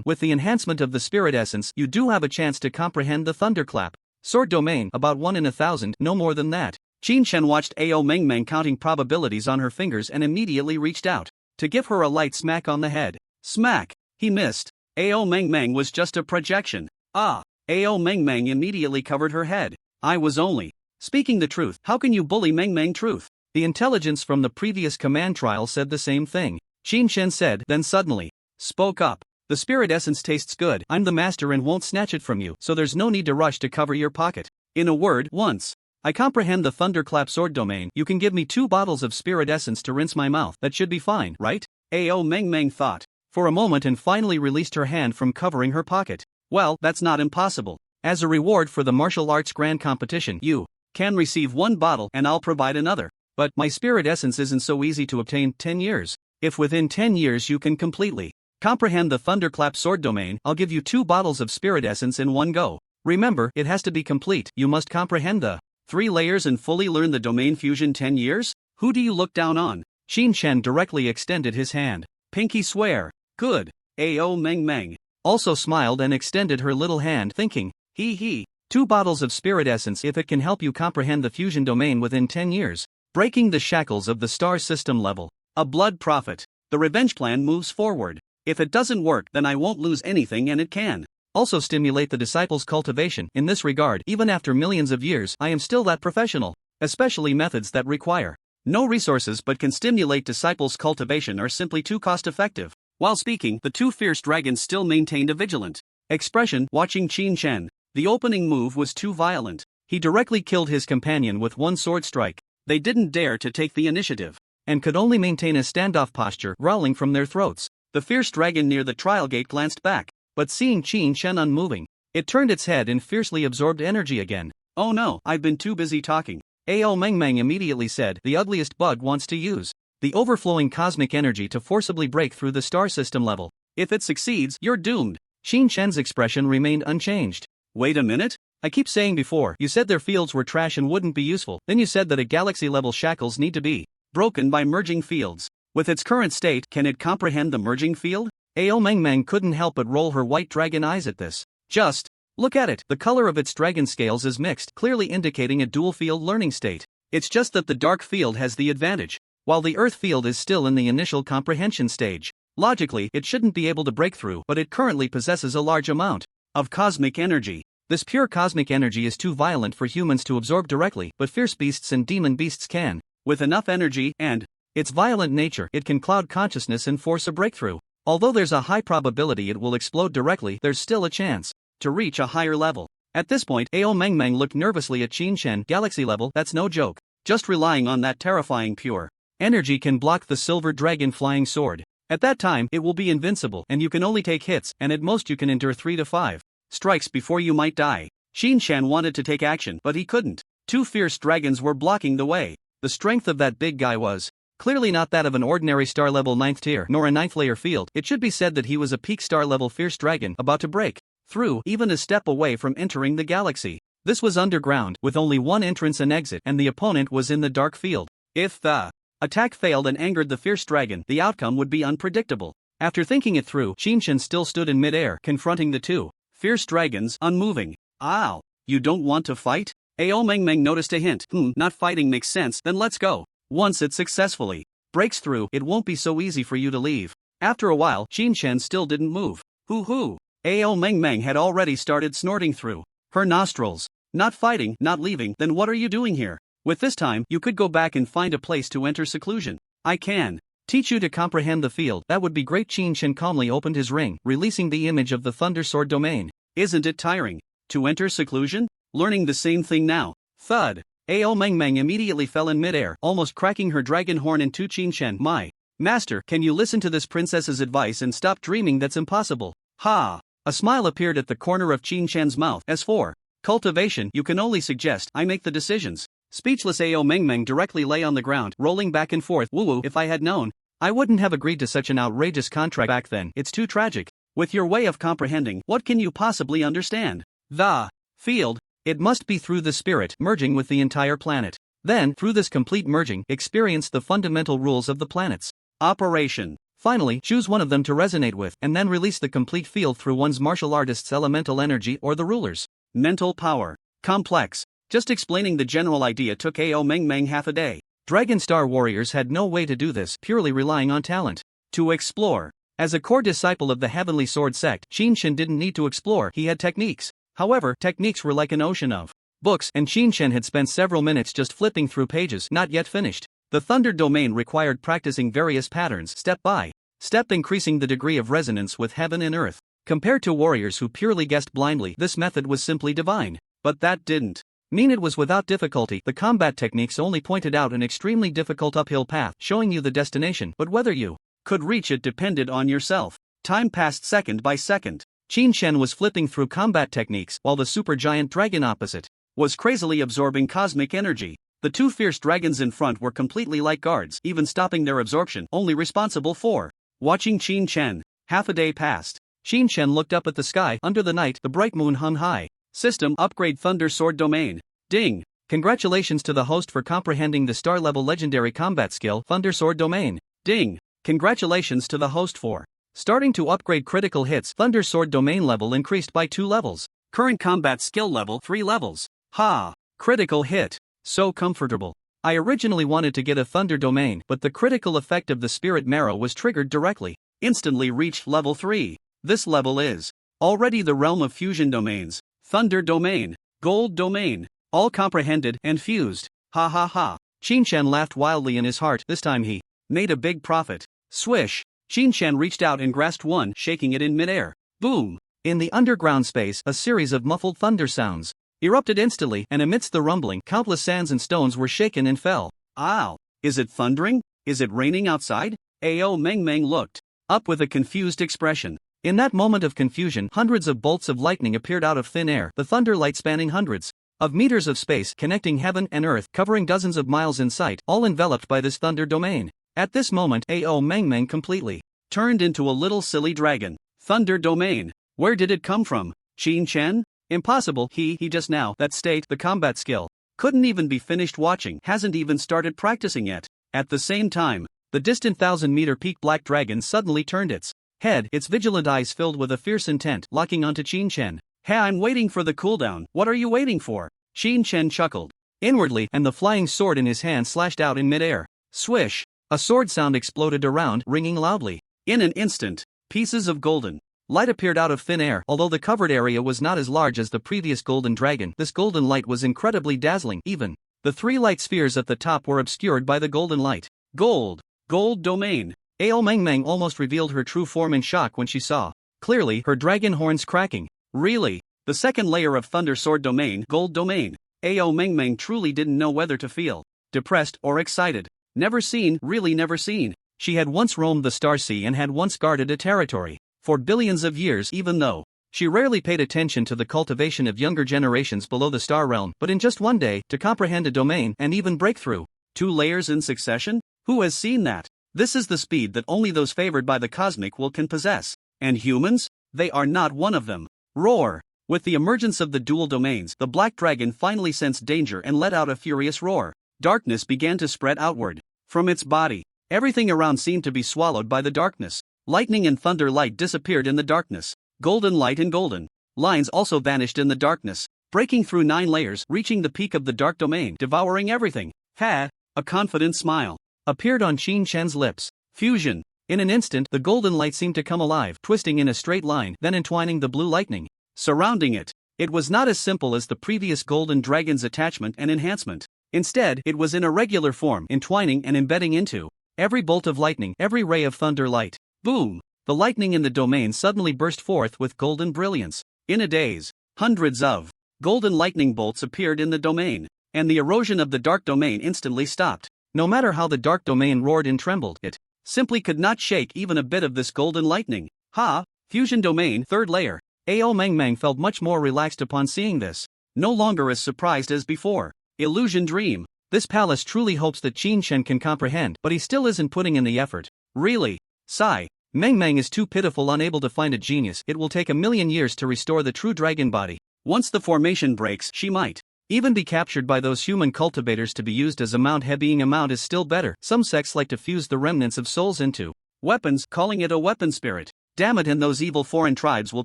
With the enhancement of the spirit essence, you do have a chance to comprehend the Thunderclap sword domain, about 1 in 1,000, no more than that. Qin Shen watched Ao Meng Meng counting probabilities on her fingers and immediately reached out to give her a light smack on the head. Smack! He missed. Ao Meng Meng was just a projection. Ah! Ao Meng Meng immediately covered her head. I was only speaking the truth. How can you bully Meng Meng truth? The intelligence from the previous command trial said the same thing. Qin Shen said, then suddenly spoke up. The spirit essence tastes good. I'm the master and won't snatch it from you, so there's no need to rush to cover your pocket. In a word, once I comprehend the Thunderclap sword domain, you can give me 2 bottles of spirit essence to rinse my mouth. That should be fine, right? Ao Meng Meng thought for a moment and finally released her hand from covering her pocket. Well, that's not impossible. As a reward for the martial arts grand competition, you can receive 1 bottle and I'll provide another. But my spirit essence isn't so easy to obtain. 10 years. If within 10 years you can completely comprehend the Thunderclap sword domain, I'll give you 2 bottles of spirit essence in one go. Remember, it has to be complete. You must comprehend the 3 layers and fully learn the domain fusion. 10 years? Who do you look down on? Qin Shen directly extended his hand. Pinky swear. Good. Ao Meng Meng also smiled and extended her little hand, thinking, hee. 2 bottles of spirit essence if it can help you comprehend the fusion domain within 10 years. Breaking the shackles of the star system level. A blood prophet. The revenge plan moves forward. If it doesn't work, then I won't lose anything and it can also stimulate the disciples' cultivation. In this regard, even after millions of years, I am still that professional. Especially methods that require no resources but can stimulate disciples' cultivation are simply too cost-effective. While speaking, the 2 fierce dragons still maintained a vigilant expression, watching Qin Shen. The opening move was too violent. He directly killed his companion with 1 sword strike. They didn't dare to take the initiative and could only maintain a standoff posture, growling from their throats. The fierce dragon near the trial gate glanced back, but seeing Qin Shen unmoving, it turned its head and fiercely absorbed energy again. Oh no, I've been too busy talking. Ao Meng Meng immediately said, the ugliest bug wants to use the overflowing cosmic energy to forcibly break through the star system level. If it succeeds, you're doomed. Qin Shen's expression remained unchanged. Wait a minute? I keep saying before, you said their fields were trash and wouldn't be useful, then you said that a galaxy-level shackles need to be broken by merging fields. With its current state, can it comprehend the merging field? Ao Meng Meng couldn't help but roll her white dragon eyes at this. Just look at it. The color of its dragon scales is mixed, clearly indicating a dual field learning state. It's just that the dark field has the advantage, while the earth field is still in the initial comprehension stage. Logically, it shouldn't be able to break through, but it currently possesses a large amount of cosmic energy. This pure cosmic energy is too violent for humans to absorb directly, but fierce beasts and demon beasts can. With enough energy and its violent nature, it can cloud consciousness and force a breakthrough. Although there's a high probability it will explode directly, there's still a chance to reach a higher level. At this point, Ao Mengmeng looked nervously at Qin Shen. Galaxy level, that's no joke. Just relying on that terrifying pure energy can block the silver dragon flying sword. At that time, it will be invincible, and you can only take hits, and at most you can endure 3 to 5 strikes before you might die. Qin Shen wanted to take action, but he couldn't. 2 fierce dragons were blocking the way. The strength of that big guy was clearly not that of an ordinary star level 9th tier, nor a 9th layer field. It should be said that he was a peak star level fierce dragon, about to break through, even a step away from entering the galaxy. This was underground, with only one entrance and exit, and the opponent was in the dark field. If the attack failed and angered the fierce dragon, the outcome would be unpredictable. After thinking it through, Qin Shen still stood in midair, confronting the 2 fierce dragons, unmoving. Ow, you don't want to fight? Ao Mengmeng noticed a hint. Not fighting makes sense, then let's go. Once it successfully breaks through, it won't be so easy for you to leave. After a while, Qin Shen still didn't move. Hoo-hoo. Ao Mengmeng had already started snorting through her nostrils. Not fighting, not leaving, then what are you doing here? With this time, you could go back and find a place to enter seclusion. I can teach you to comprehend the field. That would be great. Qin Shen calmly opened his ring, releasing the image of the Thunder Sword domain. Isn't it tiring to enter seclusion? Learning the same thing now. Thud. Ao Mengmeng immediately fell in midair, almost cracking her dragon horn into Qin Shen. My master, can you listen to this princess's advice and stop dreaming? That's impossible. Ha! A smile appeared at the corner of Qin Shen's mouth. As for cultivation, you can only suggest. I make the decisions. Speechless, Ao Mengmeng directly lay on the ground, rolling back and forth. Woo-woo, if I had known, I wouldn't have agreed to such an outrageous contract back then. It's too tragic. With your way of comprehending, what can you possibly understand? The field. It must be through the spirit, merging with the entire planet. Then, through this complete merging, experience the fundamental rules of the planet's operation. Finally, choose one of them to resonate with, and then release the complete field through one's martial artist's elemental energy or the ruler's mental power. Complex. Just explaining the general idea took Ao Mengmeng half a day. Dragon Star warriors had no way to do this, purely relying on talent to explore. As a core disciple of the Heavenly Sword sect, Qin Shen didn't need to explore, he had techniques. However, techniques were like an ocean of books, and Qin Shen had spent several minutes just flipping through pages, not yet finished. The Thunder domain required practicing various patterns, step by step, increasing the degree of resonance with heaven and earth. Compared to warriors who purely guessed blindly, this method was simply divine. But that didn't mean it was without difficulty. The combat techniques only pointed out an extremely difficult uphill path, showing you the destination, but whether you could reach it depended on yourself. Time passed second by second. Qin Shen was flipping through combat techniques, while the supergiant dragon opposite was crazily absorbing cosmic energy. The 2 fierce dragons in front were completely like guards, even stopping their absorption, only responsible for watching Qin Shen. Half a day passed. Qin Shen looked up at the sky. Under the night, the bright moon hung high. System upgrade Thunder Sword domain. Ding! Congratulations to the host for comprehending the star level legendary combat skill, Thunder Sword domain. Ding! Congratulations to the host for starting to upgrade critical hits. Thunder Sword domain level increased by 2 levels. Current combat skill level 3 levels. Ha! Critical hit. So comfortable. I originally wanted to get a Thunder domain, but the critical effect of the Spirit Marrow was triggered directly. Instantly reached level 3. This level is already the realm of fusion domains. Thunder domain. Gold domain. All comprehended and fused. Ha ha ha. Qin Shen laughed wildly in his heart. This time he made a big profit. Swish. Qin Shen reached out and grasped one, shaking it in midair. Boom! In the underground space, a series of muffled thunder sounds erupted instantly, and amidst the rumbling, countless sands and stones were shaken and fell. Ow! Is it thundering? Is it raining outside? Ao Mengmeng looked up with a confused expression. In that moment of confusion, hundreds of bolts of lightning appeared out of thin air, the thunder light spanning hundreds of meters of space, connecting heaven and earth, covering dozens of miles in sight, all enveloped by this thunder domain. At this moment, Ao Mengmeng completely turned into a little silly dragon. Thunder domain. Where did it come from? Qin Shen? Impossible, he just now, that state, the combat skill. Couldn't even be finished watching, hasn't even started practicing yet. At the same time, the distant 1,000-meter peak black dragon suddenly turned its head, its vigilant eyes filled with a fierce intent, locking onto Qin Shen. Hey, I'm waiting for the cooldown. What are you waiting for? Qin Chen chuckled inwardly, and the flying sword in his hand slashed out in midair. Swish! A sword sound exploded around, ringing loudly. In an instant, pieces of golden light appeared out of thin air. Although the covered area was not as large as the previous golden dragon, this golden light was incredibly dazzling. Even the three light spheres at the top were obscured by the golden light. Gold domain. Ao Mengmeng almost revealed her true form in shock when she saw clearly her dragon horns cracking. Really? The second layer of Thunder Sword domain, gold domain. Ao Mengmeng truly didn't know whether to feel depressed or excited. Never seen, really never seen. She had once roamed the Star Sea and had once guarded a territory for billions of years, even though she rarely paid attention to the cultivation of younger generations below the star realm. But in just one day, to comprehend a domain and even break through 2 layers in succession? Who has seen that? This is the speed that only those favored by the cosmic will can possess. And humans? They are not one of them. Roar! With the emergence of the dual domains, the black dragon finally sensed danger and let out a furious roar. Darkness began to spread outward from its body. Everything around seemed to be swallowed by the darkness. Lightning and thunder light disappeared in the darkness. Golden light and golden lines also vanished in the darkness, breaking through 9 layers, reaching the peak of the dark domain, devouring everything. Ha! A confident smile appeared on Qin Chen's lips. Fusion. In an instant, the golden light seemed to come alive, twisting in a straight line, then entwining the blue lightning surrounding it. It was not as simple as the previous golden dragon's attachment and enhancement. Instead, it was in a regular form, entwining and embedding into every bolt of lightning, every ray of thunder light. Boom! The lightning in the domain suddenly burst forth with golden brilliance. In a daze, hundreds of golden lightning bolts appeared in the domain, and the erosion of the dark domain instantly stopped. No matter how the dark domain roared and trembled, it simply could not shake even a bit of this golden lightning. Ha! Fusion domain, 3rd layer. Ao Mengmeng felt much more relaxed upon seeing this, no longer as surprised as before. Illusion dream. This palace truly hopes that Qin Chen can comprehend, but he still isn't putting in the effort. Really? Sigh. Mengmeng is too pitiful, unable to find a genius. It will take 1,000,000 years to restore the true dragon body. Once the formation breaks, she might even be captured by those human cultivators to be used as a mount. Being a mount is still better. Some sects like to fuse the remnants of souls into weapons, calling it a weapon spirit. Damn it, and those evil foreign tribes will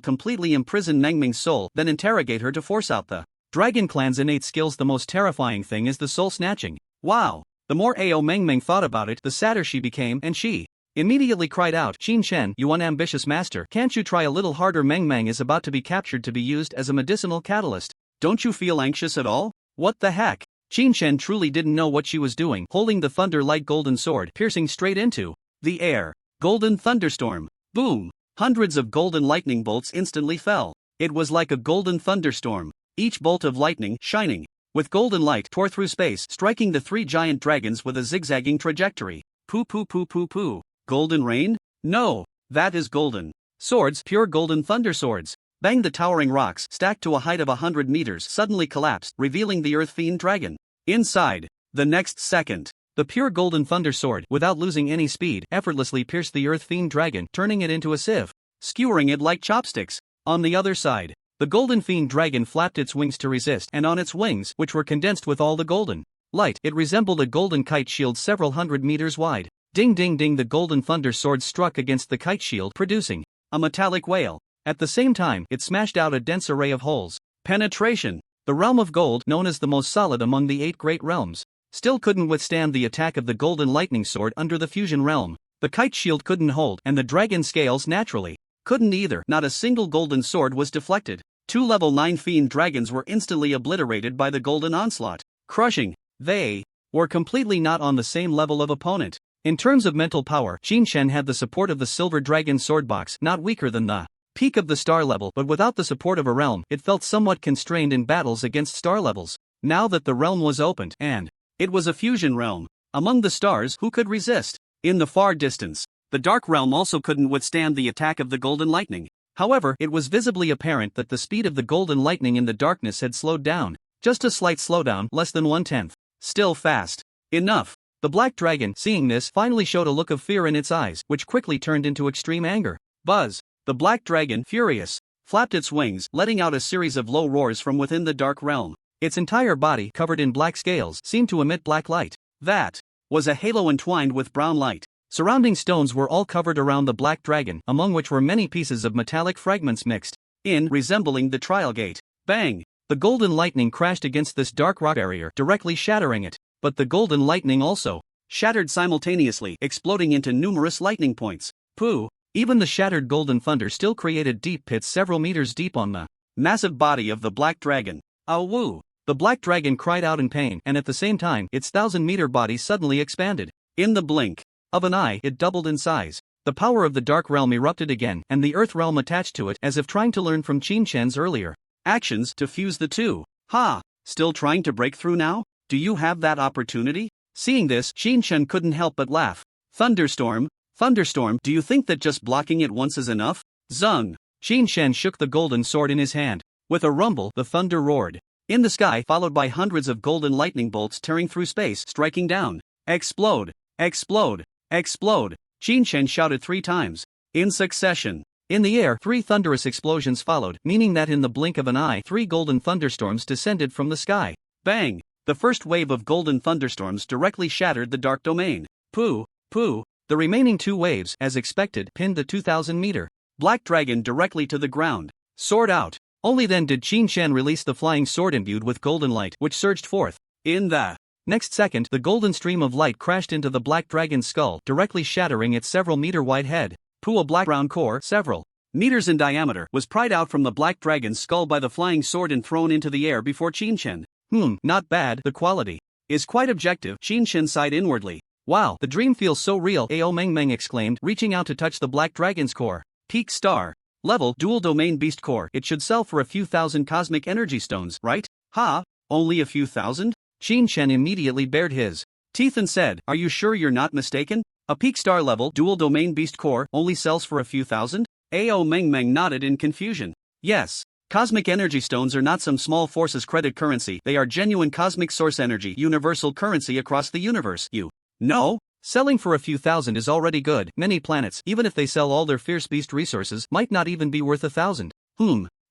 completely imprison Mengmeng's soul, then interrogate her to force out the dragon clan's innate skills. The most terrifying thing is the soul snatching. Wow! The more Ao Mengmeng thought about it, the sadder she became, and she immediately cried out, Qin Chen, you unambitious master, can't you try a little harder? Mengmeng is about to be captured to be used as a medicinal catalyst. Don't you feel anxious at all? What the heck? Qin Chen truly didn't know what she was doing, holding the thunder light golden sword, piercing straight into the air. Golden thunderstorm. Boom! Hundreds of golden lightning bolts instantly fell. It was like a golden thunderstorm. Each bolt of lightning, shining with golden light, tore through space, striking the 3 giant dragons with a zigzagging trajectory. Poo poo poo poo poo. Golden rain? No, that is golden swords, pure golden thunder swords. Bang! The towering rocks, stacked to a height of 100 meters, suddenly collapsed, revealing the Earth Fiend dragon. Inside, the next second, the pure golden thunder sword, without losing any speed, effortlessly pierced the Earth Fiend dragon, turning it into a sieve, skewering it like chopsticks. On the other side, the golden fiend dragon flapped its wings to resist, and on its wings, which were condensed with all the golden light, it resembled a golden kite shield several 100 meters wide. Ding ding ding! The golden thunder sword struck against the kite shield, producing a metallic wail. At the same time, it smashed out a dense array of holes. Penetration. The realm of gold, known as the most solid among the 8 great realms, still couldn't withstand the attack of the golden lightning sword under the fusion realm. The kite shield couldn't hold, and the dragon scales naturally couldn't either. Not a single golden sword was deflected. 2 level 9 fiend dragons were instantly obliterated by the golden onslaught. Crushing. They were completely not on the same level of opponent. In terms of mental power, Qin Chen had the support of the silver dragon sword box, not weaker than the peak of the star level, but without the support of a realm, it felt somewhat constrained in battles against star levels. Now that the realm was opened, and it was a fusion realm, among the stars, who could resist? In the far distance, the dark realm also couldn't withstand the attack of the golden lightning. However, it was visibly apparent that the speed of the golden lightning in the darkness had slowed down. Just a slight slowdown, less than 1/10. Still fast enough. The black dragon, seeing this, finally showed a look of fear in its eyes, which quickly turned into extreme anger. Buzz! The black dragon, furious, flapped its wings, letting out a series of low roars from within the dark realm. Its entire body, covered in black scales, seemed to emit black light. That was a halo entwined with brown light. Surrounding stones were all covered around the black dragon, among which were many pieces of metallic fragments mixed in resembling the trial gate. Bang! The golden lightning crashed against this dark rock barrier, directly shattering it. But the golden lightning also shattered simultaneously, exploding into numerous lightning points. Pooh! Even the shattered golden thunder still created deep pits several meters deep on the massive body of the black dragon. Awoo! The black dragon cried out in pain, and at the same time, its 1,000-meter body suddenly expanded. In the blink of an eye, it doubled in size. The power of the dark realm erupted again, and the earth realm attached to it, as if trying to learn from Qin Shen's earlier actions to fuse the two. Ha! Still trying to break through now? Do you have that opportunity? Seeing this, Qin Shen couldn't help but laugh. Thunderstorm, thunderstorm, do you think that just blocking it once is enough? Zung! Qin Shen shook the golden sword in his hand. With a rumble, the thunder roared in the sky, followed by hundreds of golden lightning bolts tearing through space, striking down. Explode! Explode! Explode! Qin Shen shouted 3 times in succession. In the air, 3 thunderous explosions followed, meaning that in the blink of an eye, 3 golden thunderstorms descended from the sky. Bang! The first wave of golden thunderstorms directly shattered the dark domain. Pooh! Pooh! The remaining 2 waves, as expected, pinned the 2,000-meter black dragon directly to the ground. Sword out! Only then did Qin Shen release the flying sword imbued with golden light, which surged forth. In the next second, the golden stream of light crashed into the black dragon's skull, directly shattering its several-meter-wide head. Pooh! A black round core, several meters in diameter, was pried out from the black dragon's skull by the flying sword and thrown into the air before Qin Shen. Not bad. The quality is quite objective. Qin Shen sighed inwardly. Wow, the dream feels so real, Ao Meng Meng exclaimed, reaching out to touch the black dragon's core. Peak star level dual domain beast core. It should sell for a few thousand cosmic energy stones, right? Ha! Only a few thousand? Qin Shen immediately bared his teeth and said, are you sure you're not mistaken? A peak star level dual domain beast core only sells for a few thousand? Ao Meng Meng nodded in confusion. Yes. Cosmic energy stones are not some small forces credit currency, they are genuine cosmic source energy, universal currency across the universe. You know? Selling for a few thousand is already good. Many planets, even if they sell all their fierce beast resources, might not even be worth 1,000.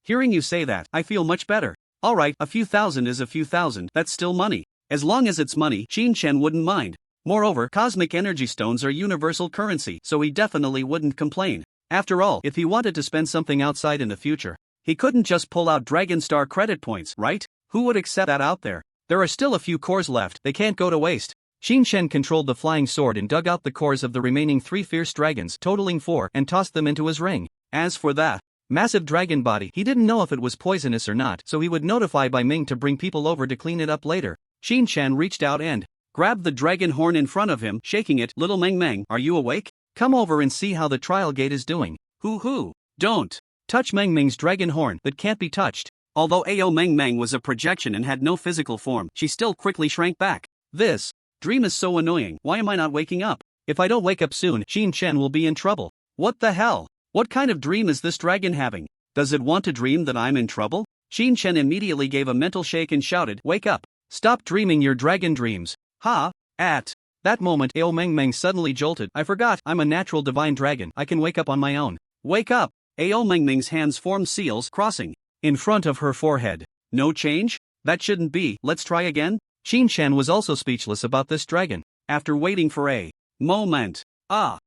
Hearing you say that, I feel much better. Alright, a few thousand is a few thousand, that's still money. As long as it's money, Qin Shen wouldn't mind. Moreover, cosmic energy stones are universal currency, so he definitely wouldn't complain. After all, if he wanted to spend something outside in the future, he couldn't just pull out Dragon Star credit points, right? Who would accept that out there? There are still a few cores left, they can't go to waste. Qin Shen controlled the flying sword and dug out the cores of the remaining 3 fierce dragons, totaling 4, and tossed them into his ring. As for that massive dragon body, he didn't know if it was poisonous or not, so he would notify Bai Ming to bring people over to clean it up later. Qin Shen reached out and grabbed the dragon horn in front of him, shaking it. Little Meng Meng, are you awake? Come over and see how the trial gate is doing. Hoo! Don't touch Meng Meng's dragon horn, that can't be touched. Although Ao Meng Meng was a projection and had no physical form, she still quickly shrank back. This dream is so annoying, why am I not waking up? If I don't wake up soon, Qin Shen will be in trouble. What the hell? What kind of dream is this dragon having? Does it want to dream that I'm in trouble? Qin Shen immediately gave a mental shake and shouted, wake up! Stop dreaming your dragon dreams. Ha! At that moment, Ao Meng Meng suddenly jolted. I forgot, I'm a natural divine dragon, I can wake up on my own. Wake up! Ao Meng Meng's hands formed seals, crossing in front of her forehead. No change? That shouldn't be, let's try again? Qin Shen was also speechless about this dragon. After waiting for a moment, Ao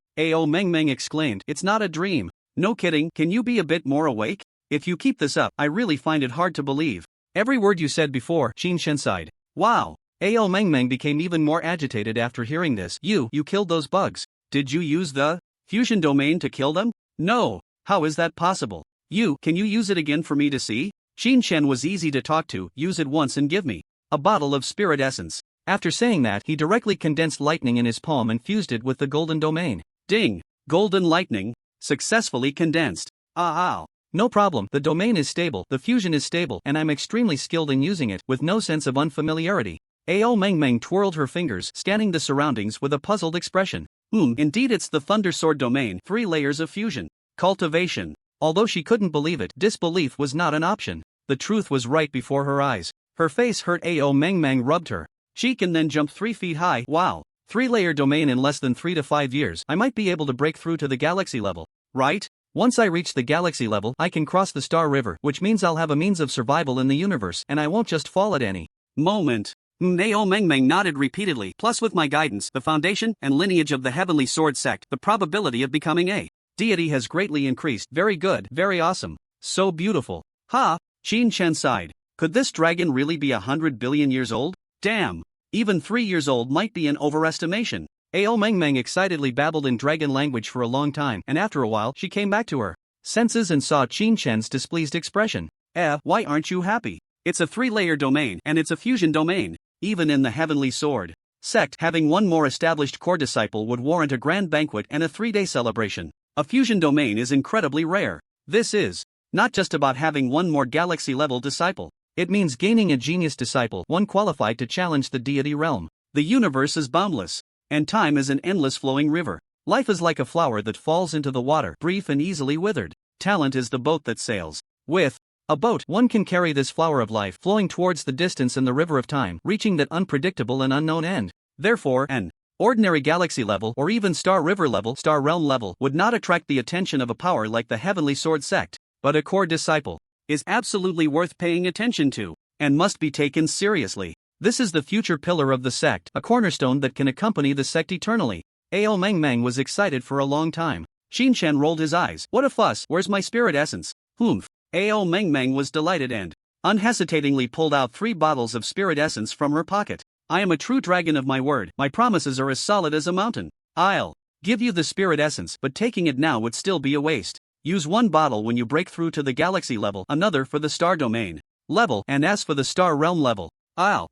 Meng Meng exclaimed, it's not a dream. No kidding, can you be a bit more awake? If you keep this up, I really find it hard to believe. Every word you said before, Qin Shen sighed. Wow! Ao Meng Meng became even more agitated after hearing this. You killed those bugs. Did you use the fusion domain to kill them? No. How is that possible? Can you use it again for me to see? Qin Shen was easy to talk to. Use it once and give me a bottle of spirit essence. After saying that, he directly condensed lightning in his palm and fused it with the golden domain. Ding! Golden lightning, successfully condensed. No problem, the domain is stable, the fusion is stable, and I'm extremely skilled in using it, with no sense of unfamiliarity. Ao Meng Meng twirled her fingers, scanning the surroundings with a puzzled expression. Indeed it's the Thunder Sword domain, 3 layers of fusion. Cultivation. Although she couldn't believe it, disbelief was not an option. The truth was right before her eyes. Her face hurt. Ao Meng Meng rubbed her cheek and then jumped 3 feet high. Wow. 3-layer domain in less than 3 to 5 years. I might be able to break through to the galaxy level. Right? Once I reach the galaxy level, I can cross the Star River, which means I'll have a means of survival in the universe, and I won't just fall at any moment. Ao Meng Meng nodded repeatedly. Plus with my guidance, the foundation and lineage of the Heavenly Sword sect, the probability of becoming a deity has greatly increased. Very good, very awesome. So beautiful. Ha! Qin Chen sighed. Could this dragon really be 100 billion years old? Damn! Even 3 years old might be an overestimation. Ao Meng Meng excitedly babbled in dragon language for a long time, and after a while she came back to her senses and saw Qin Chen's displeased expression. Why aren't you happy? It's a 3-layer domain and it's a fusion domain. Even in the Heavenly Sword sect, having one more established core disciple would warrant a grand banquet and a 3-day celebration. A fusion domain is incredibly rare. This is not just about having one more galaxy-level disciple. It means gaining a genius disciple, one qualified to challenge the deity realm. The universe is boundless, and time is an endless flowing river. Life is like a flower that falls into the water, brief and easily withered. Talent is the boat that sails. With a boat, one can carry this flower of life flowing towards the distance in the river of time, reaching that unpredictable and unknown end. Therefore, an ordinary galaxy level or even star river level, star realm level would not attract the attention of a power like the Heavenly Sword sect, but a core disciple is absolutely worth paying attention to, and must be taken seriously. This is the future pillar of the sect, a cornerstone that can accompany the sect eternally. Ao Meng Meng was excited for a long time. Qin Chen rolled his eyes. What a fuss, where's my spirit essence? Humph. Ao Meng Meng was delighted and unhesitatingly pulled out 3 bottles of spirit essence from her pocket. I am a true dragon of my word, my promises are as solid as a mountain. I'll give you the spirit essence, but taking it now would still be a waste. Use 1 bottle when you break through to the galaxy level, another for the star domain level, and as for the star realm level,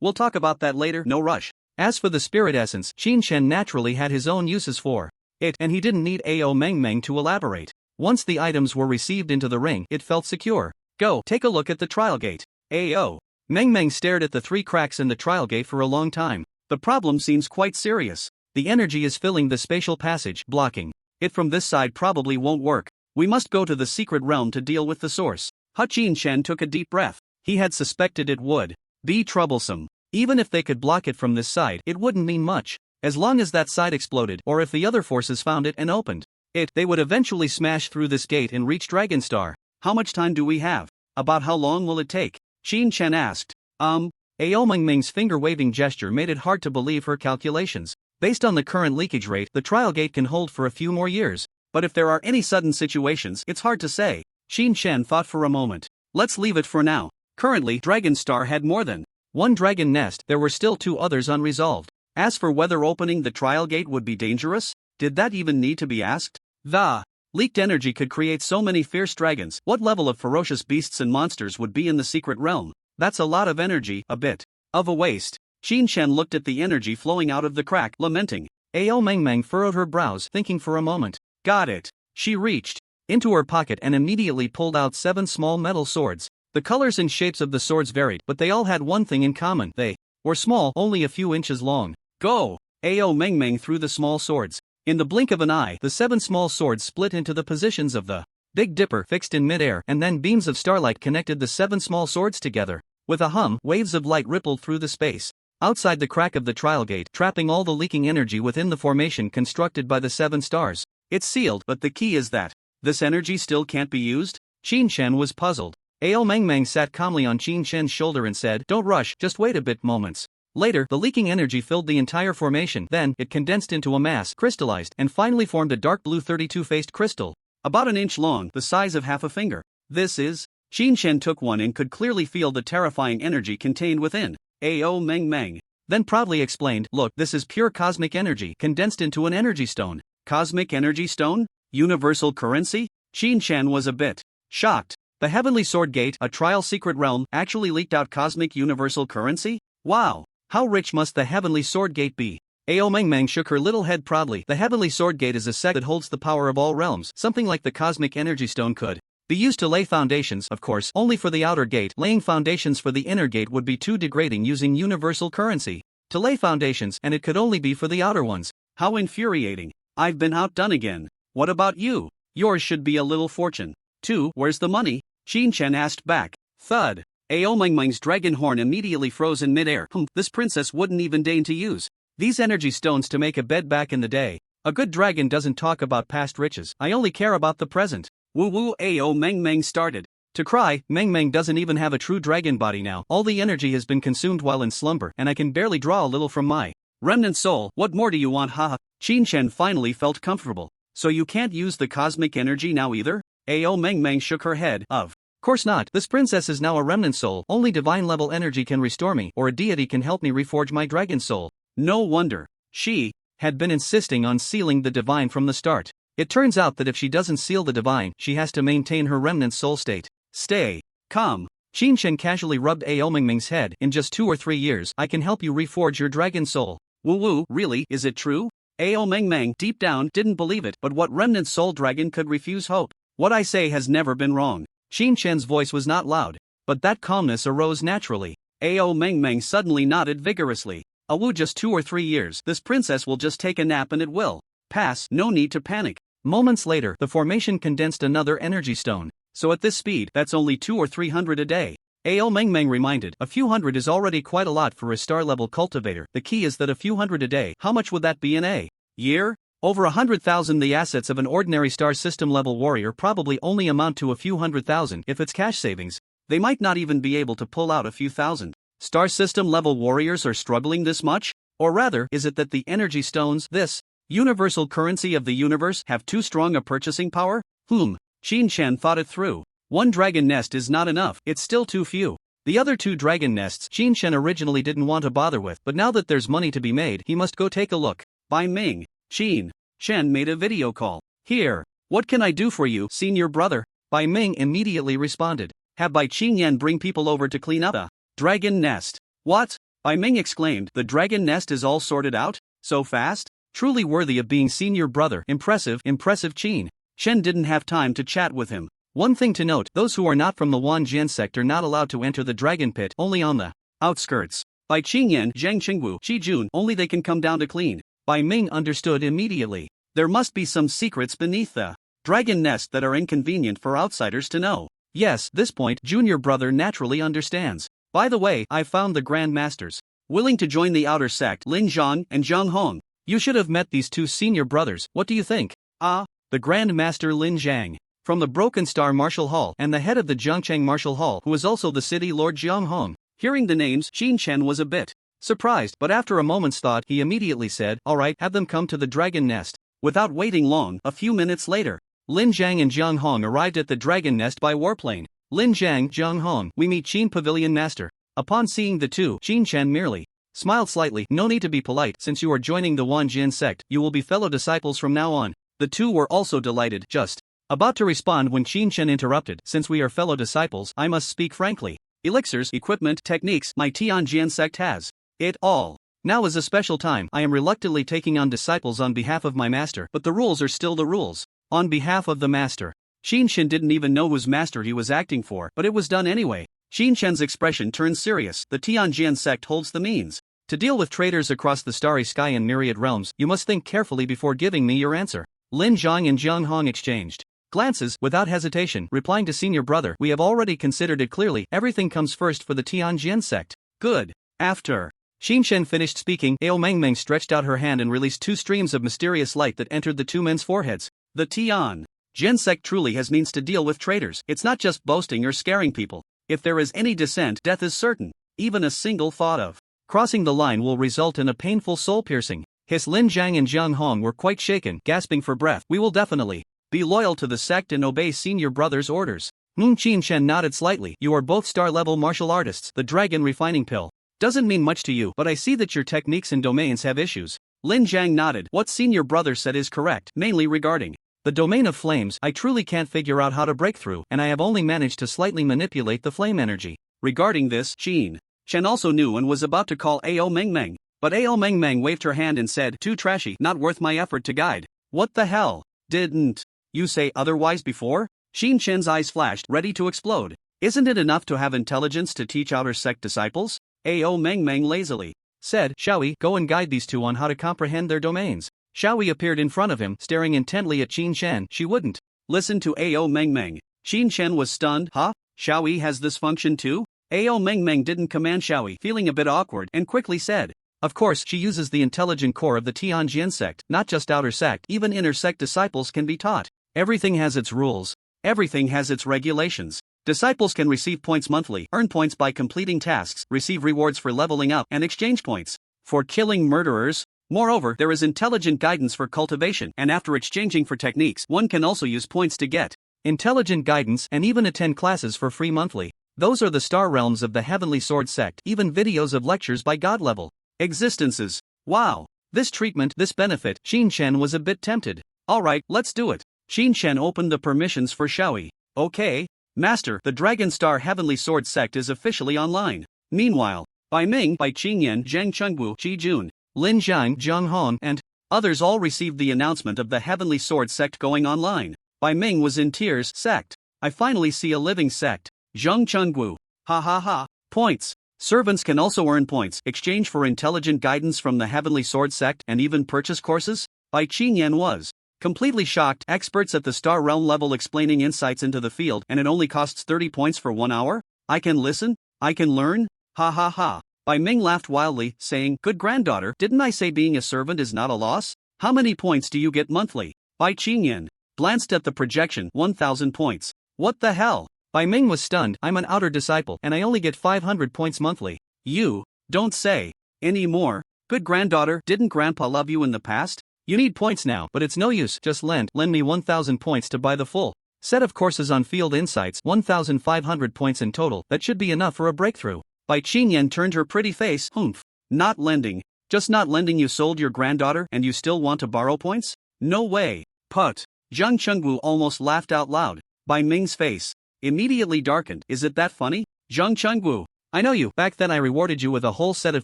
we'll talk about that later, no rush. As for the spirit essence, Qin Chen naturally had his own uses for it, and he didn't need Ao Meng Meng to elaborate. Once the items were received into the ring, it felt secure. Go, take a look at the trial gate. Ao Meng Meng stared at the 3 cracks in the trial gate for a long time. The problem seems quite serious. The energy is filling the spatial passage, blocking it from this side probably won't work. We must go to the secret realm to deal with the source. Qin Chen took a deep breath. He had suspected it would be troublesome. Even if they could block it from this side, it wouldn't mean much. As long as that side exploded, or if the other forces found it and opened it, they would eventually smash through this gate and reach Dragonstar. How much time do we have? About how long will it take? Qin Chen asked. Ao Meng Meng's finger-waving gesture made it hard to believe her calculations. Based on the current leakage rate, the trial gate can hold for a few more years. But if there are any sudden situations, it's hard to say. Qin Chen thought for a moment. Let's leave it for now. Currently, Dragonstar had more than 1 dragon nest, there were still 2 others unresolved. As for whether opening the trial gate would be dangerous, did that even need to be asked? The leaked energy could create so many fierce dragons. What level of ferocious beasts and monsters would be in the secret realm? That's a lot of energy, a bit of a waste. Qin Chen looked at the energy flowing out of the crack, lamenting. Ao Meng Meng furrowed her brows, thinking for a moment. Got it. She reached into her pocket and immediately pulled out 7 small metal swords. The colors and shapes of the swords varied, but they all had one thing in common. They were small, only a few inches long. Go! Ao Meng Meng threw the small swords. In the blink of an eye, the 7 small swords split into the positions of the Big Dipper fixed in midair, and then beams of starlight connected the 7 small swords together. With a hum, waves of light rippled through the space outside the crack of the trial gate, trapping all the leaking energy within the formation constructed by the 7 stars. It's sealed, but the key is that this energy still can't be used? Qin Chen was puzzled. Ao Meng Meng sat calmly on Qin Chen's shoulder and said, Don't rush, just wait a bit moments. Later, the leaking energy filled the entire formation, then, it condensed into a mass, crystallized, and finally formed a dark blue 32-faced crystal. About an inch long, the size of half a finger. This is? Qin Chen took one and could clearly feel the terrifying energy contained within. Ao Meng Meng then proudly explained, Look, this is pure cosmic energy, condensed into an energy stone. Cosmic energy stone? Universal currency? Qin Chen was a bit shocked. The Heavenly Sword Gate, a trial secret realm, actually leaked out cosmic universal currency? Wow! How rich must the Heavenly Sword Gate be? Ao Meng Meng shook her little head proudly. The Heavenly Sword Gate is a sect that holds the power of all realms. Something like the cosmic energy stone could be used to lay foundations, of course, only for the outer gate. Laying foundations for the inner gate would be too degrading using universal currency to lay foundations, and it could only be for the outer ones. How infuriating. I've been outdone again. What about you? Yours should be a little fortune, too. Where's the money? Qin Chen asked back. Thud. Ao Meng Meng's dragon horn immediately froze in midair. This princess wouldn't even deign to use these energy stones to make a bed back in the day. A good dragon doesn't talk about past riches. I only care about the present. Woo woo. Ao Meng Meng started to cry. Meng Meng doesn't even have a true dragon body now. All the energy has been consumed while in slumber, and I can barely draw a little from my remnant soul. What more do you want? Haha. Qin Chen finally felt comfortable. So you can't use the cosmic energy now either? Ao Meng Meng shook her head. Of Course not, this princess is now a remnant soul, only divine level energy can restore me, or a deity can help me reforge my dragon soul. No wonder. She had been insisting on sealing the divine from the start. It turns out that if she doesn't seal the divine, she has to maintain her remnant soul state. Stay calm. Qin Shen casually rubbed Ao Mingming's head. In just 2 or 3 years, I can help you reforge your dragon soul. Woo woo, really, is it true? Ao Mingming, deep down, didn't believe it, but what remnant soul dragon could refuse hope? What I say has never been wrong. Qin Shen's voice was not loud, but that calmness arose naturally. Ao Mingming suddenly nodded vigorously. Awu, just 2 or 3 years, this princess will just take a nap and it will pass, no need to panic. Moments later, the formation condensed another energy stone. So at this speed, that's only 200 or 300 a day. Ao Mingming reminded, a few hundred is already quite a lot for a star-level cultivator. The key is that a few hundred a day. How much would that be in a year? Over 100,000. The assets of an ordinary star system level warrior probably only amount to a few 100,000. If it's cash savings, they might not even be able to pull out a few thousand. Star system level warriors are struggling this much? Or rather, is it that the energy stones, this universal currency of the universe, have too strong a purchasing power? Qin Shen thought it through. 1 dragon nest is not enough, it's still too few. The other 2 dragon nests Qin Shen originally didn't want to bother with, but now that there's money to be made, he must go take a look. By Ming, Qin Shen made a video call. Here, what can I do for you, senior brother? Bai Ming immediately responded. Have Bai Qingyan bring people over to clean up a dragon nest. What? Bai Ming exclaimed. The dragon nest is all sorted out? So fast? Truly worthy of being senior brother. Impressive, Qin Shen didn't have time to chat with him. One thing to note, those who are not from the Wanjian sect are not allowed to enter the dragon pit, only on the outskirts. Bai Qingyan, Zhang Qingwu, Qi Jun, only they can come down to clean. Bai Ming understood immediately. There must be some secrets beneath the dragon nest that are inconvenient for outsiders to know. Yes, this point, junior brother naturally understands. By the way, I found the Grand Masters willing to join the outer sect, Lin Zhang and Zhang Hong. You should have met these 2 senior brothers, what do you think? The Grand Master Lin Zhang, from the Broken Star Martial Hall, and the head of the Jiangcheng Martial Hall, who is also the city lord Jiang Hong. Hearing the names, Qin Shen was a bit surprised, but after a moment's thought, he immediately said, alright, have them come to the dragon nest. Without waiting long, a few minutes later, Lin Zhang and Jiang Hong arrived at the dragon nest by warplane. Lin Zhang, Jiang Hong, we meet Qin Pavilion Master. Upon seeing the 2, Qin Shen merely smiled slightly. No need to be polite, since you are joining the Wanjian sect, you will be fellow disciples from now on. The 2 were also delighted, just about to respond when Qin Shen interrupted. Since we are fellow disciples, I must speak frankly. Elixirs, equipment, techniques, my Tianjian sect has it all. Now is a special time. I am reluctantly taking on disciples on behalf of my master, but the rules are still the rules. On behalf of the master. Qin Shen didn't even know whose master he was acting for, but it was done anyway. Qin Shen's expression turned serious. The Tianjian sect holds the means to deal with traitors across the starry sky and myriad realms. You must think carefully before giving me your answer. Lin Zhang and Jiang Hong exchanged glances, without hesitation, replying to senior brother, we have already considered it clearly, everything comes first for the Tianjian sect. Good. After Qin Shen finished speaking, Ao Mengmeng stretched out her hand and released 2 streams of mysterious light that entered the 2 men's foreheads. The Tianjian sect truly has means to deal with traitors. It's not just boasting or scaring people. If there is any dissent, death is certain. Even a single thought of crossing the line will result in a painful soul-piercing. His Lin Zhang and Jiang Hong were quite shaken, gasping for breath. We will definitely be loyal to the sect and obey senior brother's orders. Qin Shen nodded slightly. You are both star-level martial artists. The dragon refining pill doesn't mean much to you, but I see that your techniques and domains have issues. Lin Zhang nodded. What senior brother said is correct, mainly regarding the domain of flames. I truly can't figure out how to break through, and I have only managed to slightly manipulate the flame energy. Regarding this, Qin Shen also knew and was about to call Ao Mengmeng. But Ao Mengmeng waved her hand and said, too trashy, not worth my effort to guide. What the hell? Didn't you say otherwise before? Qin Shen's eyes flashed, ready to explode. Isn't it enough to have intelligence to teach outer sect disciples? Ao Mengmeng lazily said, shall we go and guide these 2 on how to comprehend their domains? Xiaoyi appeared in front of him, staring intently at Qin Shen. She wouldn't listen to Ao Mengmeng. Qin Shen was stunned. Huh? Xiaoyi has this function too? Ao Mengmeng didn't command Xiaoyi, feeling a bit awkward, and quickly said, of course, she uses the intelligent core of the Tianjian sect, not just outer sect, even inner sect disciples can be taught. Everything has its rules. Everything has its regulations. Disciples can receive points monthly, earn points by completing tasks, receive rewards for leveling up, and exchange points for killing murderers. Moreover, there is intelligent guidance for cultivation, and after exchanging for techniques, one can also use points to get intelligent guidance, and even attend classes for free monthly. Those are the star realms of the Heavenly Sword sect, even videos of lectures by God level existences. Wow. This treatment, this benefit, Shin-chan was a bit tempted. Alright, let's do it. Shin-chan opened the permissions for Xiaoyi. Okay. Master, the Dragon Star Heavenly Sword sect is officially online. Meanwhile, Bai Ming, Bai Qingyan, Zhang Chengwu, Qi Jun, Lin Zhang, Zhang Hong, and others all received the announcement of the Heavenly Sword sect going online. Bai Ming was in tears. Sect. I finally see a living sect. Zhang Chengwu. Ha ha ha. Points. Servants can also earn points, exchange for intelligent guidance from the Heavenly Sword sect, and even purchase courses? Bai Qingyan was completely shocked. Experts at the star realm level explaining insights into the field, and it only costs 30 points for 1 hour? I can listen? I can learn? Ha ha ha. Bai Ming laughed wildly, saying, good granddaughter, didn't I say being a servant is not a loss? How many points do you get monthly? Bai Qingyan glanced at the projection, 1,000 points. What the hell? Bai Ming was stunned. I'm an outer disciple, and I only get 500 points monthly. You don't say any more. Good granddaughter, didn't grandpa love you in the past? You need points now, but it's no use, just lend me 1,000 points to buy the full set of courses on Field Insights, 1,500 points in total, that should be enough for a breakthrough. Bai Qingyan turned her pretty face. Humph. Not lending. Just not lending. You sold your granddaughter and you still want to borrow points? No way. Put. Zhang Chengwu almost laughed out loud. Bai Ming's face immediately darkened. Is it that funny? Zhang Chengwu. I know you. Back then I rewarded you with a whole set of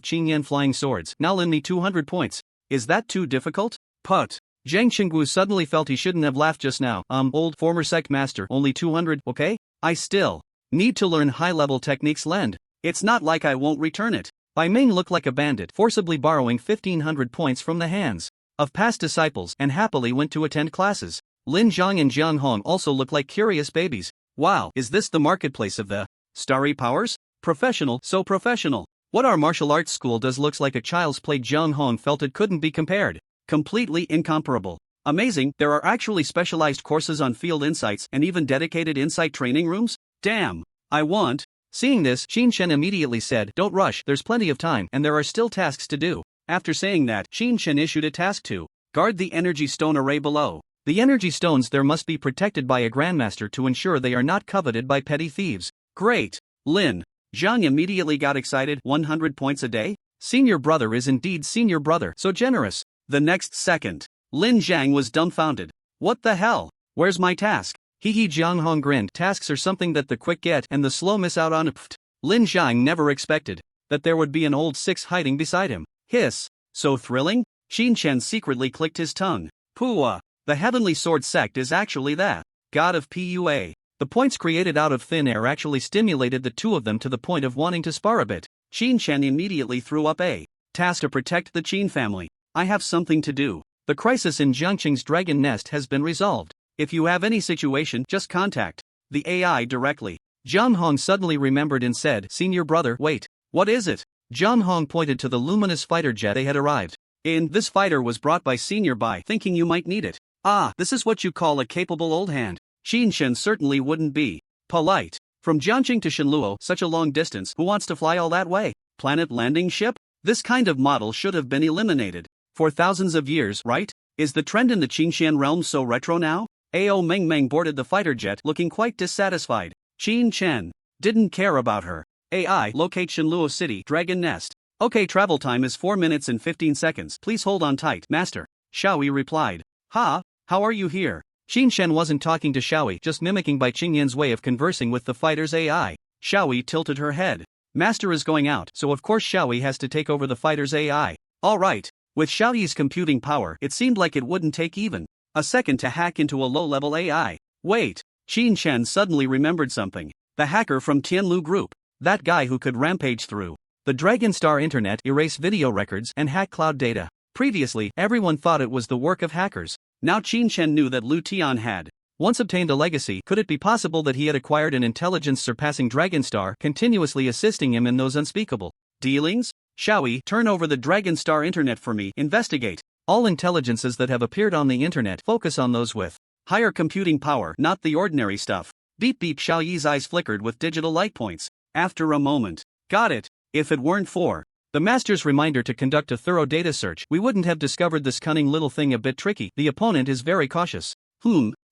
Qingyan flying swords. Now lend me 200 points. Is that too difficult? Put. Zhang Chengwu suddenly felt he shouldn't have laughed just now. Old former sect master, only 200, okay? I still need to learn high-level techniques. Lend. It's not like I won't return it. Bai Ming looked like a bandit, forcibly borrowing 1,500 points from the hands of past disciples, and happily went to attend classes. Lin Zhang and Jiang Hong also look like curious babies. Wow, is this the marketplace of the starry powers? Professional, so professional. What our martial arts school does looks like a child's play. Jiang Hong felt it couldn't be compared. Completely incomparable. Amazing, there are actually specialized courses on Field Insights and even dedicated insight training rooms? Damn. I want. Seeing this, Shin-chan immediately said, don't rush, there's plenty of time and there are still tasks to do. After saying that, Shin-chan issued a task to guard the energy stone array below. The energy stones there must be protected by a grandmaster to ensure they are not coveted by petty thieves. Great. Lin Zhang immediately got excited. 100 points a day? Senior brother is indeed senior brother, so generous. The next second, Lin Zhang was dumbfounded. What the hell? Where's my task? Hee Jiang Hong grinned. Tasks are something that the quick get and the slow miss out on. Pfft. Lin Zhang never expected that there would be an old six hiding beside him. Hiss. So thrilling? Shin-chan secretly clicked his tongue. Pua. The Heavenly Sword sect is actually that god of PUA. The points created out of thin air actually stimulated the two of them to the point of wanting to spar a bit. Shin-chan immediately threw up a task to protect the Qin family. I have something to do. The crisis in Jiangqing's dragon nest has been resolved. If you have any situation, just contact the AI directly. Jiang Hong suddenly remembered and said, Senior brother, wait. What is it? Jiang Hong pointed to the luminous fighter jet they had arrived in. This fighter was brought by Senior Bai, thinking you might need it. Ah, this is what you call a capable old hand. Shin-chan certainly wouldn't be polite. From Jiangqing to Shenluo, such a long distance, who wants to fly all that way? Planet landing ship? This kind of model should have been eliminated for thousands of years, right? Is the trend in the Qingshan realm so retro now? Ao Meng boarded the fighter jet looking quite dissatisfied. Shin-chan didn't care about her. AI, locate Shenluo City, Dragon Nest. Okay, travel time is 4 minutes and 15 seconds. Please hold on tight, master. Xiaoyi replied. Ha, how are you here? Shin-chan wasn't talking to Xiaoyi, just mimicking Bai Qingyan's way of conversing with the fighter's AI. Xiaoyi tilted her head. Master is going out, so of course Xiaoyi has to take over the fighter's AI. Alright. With Xiaoyi's computing power, it seemed like it wouldn't take even a second to hack into a low-level AI. Wait. Shin-chan suddenly remembered something. The hacker from Tianlu Group. That guy who could rampage through the Dragon Star internet, erase video records, and hack cloud data. Previously, everyone thought it was the work of hackers. Now Shin-chan knew that Lu Tian had once obtained a legacy. Could it be possible that he had acquired an intelligence surpassing Dragon Star, continuously assisting him in those unspeakable dealings? Xiaoyi, turn over the Dragon Star internet for me. Investigate all intelligences that have appeared on the internet. Focus on those with higher computing power, not the ordinary stuff. Beep beep. Xiaoyi's eyes flickered with digital light points. After a moment. Got it. If it weren't for the master's reminder to conduct a thorough data search, we wouldn't have discovered this cunning little thing a bit tricky. The opponent is very cautious.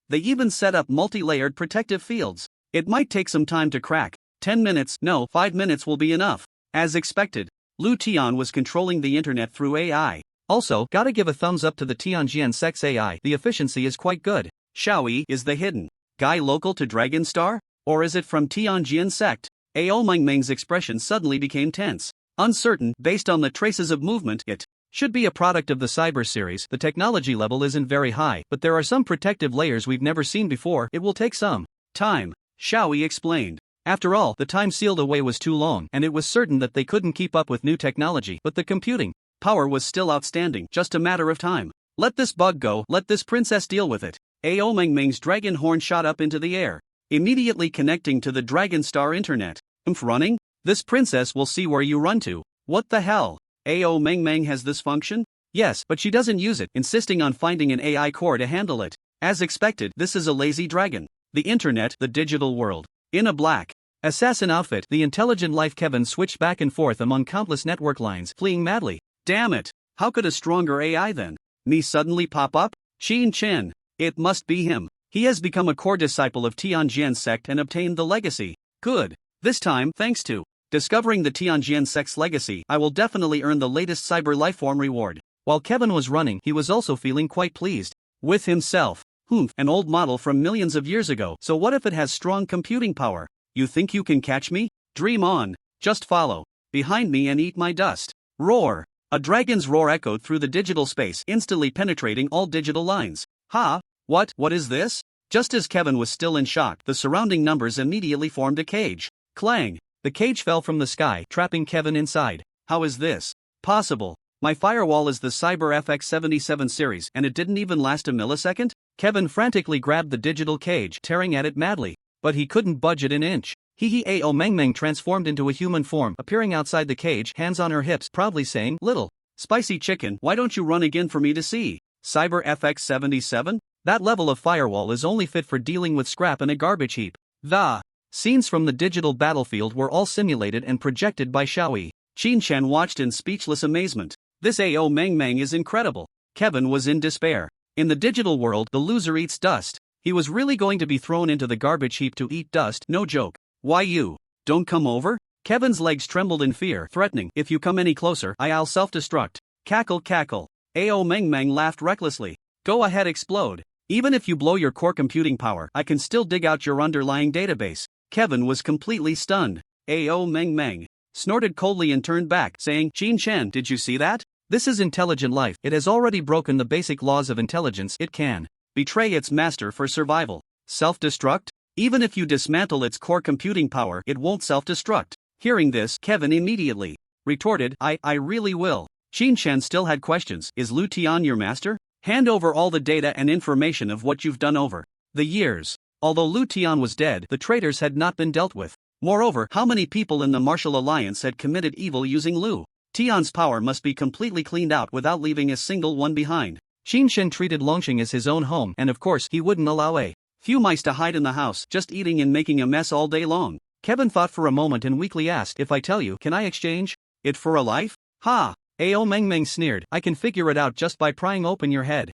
They even set up multi-layered protective fields. It might take some time to crack. 10 minutes, no, 5 minutes will be enough. As expected, Lu Tian was controlling the internet through AI. Also, gotta give a thumbs up to the Tianjian Sex AI, the efficiency is quite good. Xiaoyi is the hidden guy local to Dragon Star? Or is it from Tianjian sect? Ao Mengmeng's expression suddenly became tense. Uncertain, based on the traces of movement, it should be a product of the Cyber series. The technology level isn't very high, but there are some protective layers we've never seen before. It will take some time, Xiaoyi explained. After all, the time sealed away was too long, and it was certain that they couldn't keep up with new technology, but the computing power was still outstanding, just a matter of time. Let this bug go, let this princess deal with it. Ao Mengmeng's dragon horn shot up into the air, immediately connecting to the Dragon Star internet. Running? This princess will see where you run to. What the hell? Ao Mengmeng has this function? Yes, but she doesn't use it, insisting on finding an AI core to handle it. As expected, this is a lazy dragon. The internet, the digital world. In a black assassin outfit, the intelligent life Kevin switched back and forth among countless network lines, fleeing madly. Damn it! How could a stronger AI than me suddenly pop up? Qin Chen. It must be him. He has become a core disciple of Tianjian sect and obtained the legacy. Good. This time, thanks to discovering the Tianjian sect's legacy, I will definitely earn the latest cyber lifeform reward. While Kevin was running, he was also feeling quite pleased with himself. An old model from millions of years ago, so what if it has strong computing power? You think you can catch me? Dream on. Just follow behind me and eat my dust. Roar. A dragon's roar echoed through the digital space, instantly penetrating all digital lines. Ha! What is this? Just as Kevin was still in shock, the surrounding numbers immediately formed a cage. Clang! The cage fell from the sky, trapping Kevin inside. How is this possible? My firewall is the Cyber FX77 series, and it didn't even last a millisecond? Kevin frantically grabbed the digital cage, tearing at it madly. But he couldn't budge it an inch. Ao Mengmeng transformed into a human form, appearing outside the cage, hands on her hips, proudly saying, "Little spicy chicken, why don't you run again for me to see?" Cyber FX77? That level of firewall is only fit for dealing with scrap in a garbage heap. The scenes from the digital battlefield were all simulated and projected by Xiaoyi. Qin Chen watched in speechless amazement. This Ao Mengmeng is incredible. Kevin was in despair. In the digital world, the loser eats dust. He was really going to be thrown into the garbage heap to eat dust, no joke. Why you don't come over? Kevin's legs trembled in fear, threatening, "If you come any closer, I'll self-destruct." Cackle cackle. Ao Mengmeng laughed recklessly. Go ahead, explode. Even if you blow your core computing power, I can still dig out your underlying database. Kevin was completely stunned. Ao Mengmeng snorted coldly and turned back, saying, "Qin Chen, did you see that? This is intelligent life. It has already broken the basic laws of intelligence. It can betray its master for survival. Self-destruct? Even if you dismantle its core computing power, it won't self-destruct." Hearing this, Kevin immediately retorted, I really will. Qin Chen still had questions. Is Lu Tian your master? Hand over all the data and information of what you've done over the years. Although Lu Tian was dead, the traitors had not been dealt with. Moreover, how many people in the Martial Alliance had committed evil using Lu Tian's power must be completely cleaned out without leaving a single one behind. Qin Chen treated Longqing as his own home, and of course he wouldn't allow a few mice to hide in the house, just eating and making a mess all day long. Kevin thought for a moment and weakly asked, "If I tell you, can I exchange it for a life?" Ha! Ao Mengmeng sneered, "I can figure it out just by prying open your head."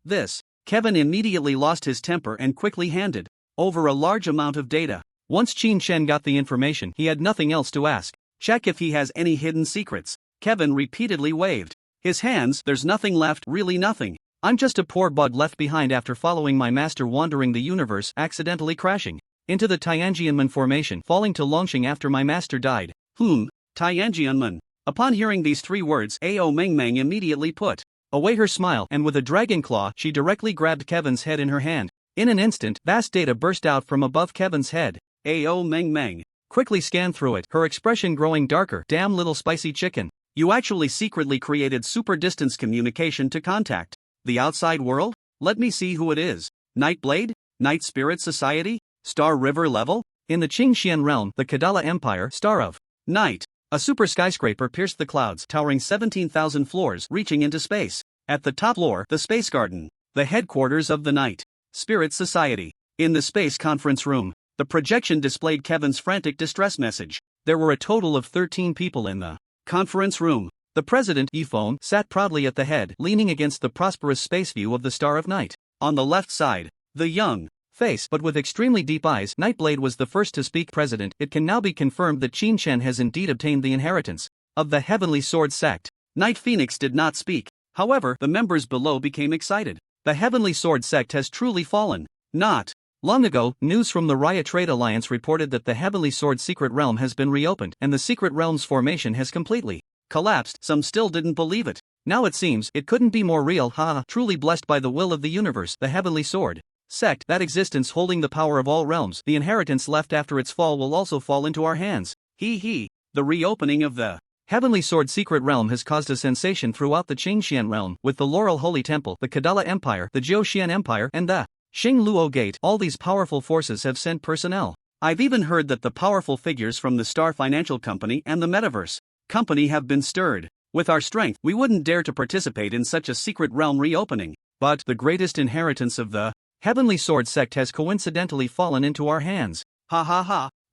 This. Kevin immediately lost his temper and quickly handed over a large amount of data. Once Qin Chen got the information, he had nothing else to ask. Check if he has any hidden secrets. Kevin repeatedly waved his hands. There's nothing left, really nothing. I'm just a poor bug left behind after following my master wandering the universe, accidentally crashing into the Tianjianmen formation, falling to Longqing after my master died. Tianjianmen. Upon hearing these three words, Ao Mengmeng immediately put away her smile, and with a dragon claw, she directly grabbed Kevin's head in her hand. In an instant, vast data burst out from above Kevin's head. Ao Mengmeng quickly scanned through it, her expression growing darker. Damn little spicy chicken. You actually secretly created super distance communication to contact the outside world? Let me see who it is. Nightblade? Night Spirit Society? Star River level? In the Qingxian realm, the Kadala Empire, Star of Night. A super skyscraper pierced the clouds, towering 17,000 floors, reaching into space. At the top floor, the Space Garden, the headquarters of the Night Spirit Society. In the space conference room, the projection displayed Kevin's frantic distress message. There were a total of 13 people in the conference room. The president, Yifeng, sat proudly at the head, leaning against the prosperous space view of the Star of Night. On the left side, the young face but with extremely deep eyes. Nightblade was the first to speak. President, it can now be confirmed that Qin Shen has indeed obtained the inheritance of the Heavenly Sword sect. Night Phoenix did not speak. However, the members below became excited. The Heavenly Sword sect has truly fallen. Not long ago, news from the Raya Trade Alliance reported that the Heavenly Sword Secret Realm has been reopened and the Secret Realm's formation has completely collapsed. Some still didn't believe it. Now it seems it couldn't be more real. Truly blessed by the will of the universe, the Heavenly Sword sect, that existence holding the power of all realms. The inheritance left after its fall will also fall into our hands. The reopening of the Heavenly Sword Secret Realm has caused a sensation throughout the Qingxian realm, with the Laurel Holy Temple, the Kadala Empire, the Jiuxian Empire, and the Xingluo Gate. All these powerful forces have sent personnel. I've even heard that the powerful figures from the Star Financial Company and the Metaverse Company have been stirred. With our strength, we wouldn't dare to participate in such a secret realm reopening. But the greatest inheritance of the Heavenly Sword sect has coincidentally fallen into our hands.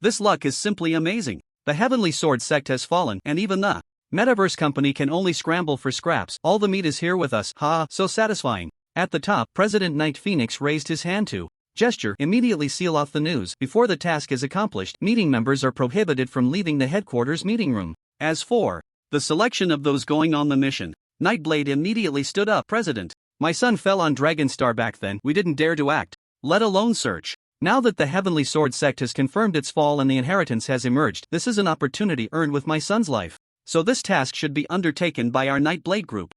This luck is simply amazing. The Heavenly Sword sect has fallen, and even the Metaverse Company can only scramble for scraps. All the meat is here with us. So satisfying. At the top, President Night Phoenix raised his hand to gesture. Immediately seal off the news. Before the task is accomplished, meeting members are prohibited from leaving the headquarters meeting room. As for the selection of those going on the mission, Nightblade immediately stood up. President, my son fell on Dragon Star back then. We didn't dare to act, let alone search. Now that the Heavenly Sword sect has confirmed its fall and the inheritance has emerged, this is an opportunity earned with my son's life. So this task should be undertaken by our Nightblade group.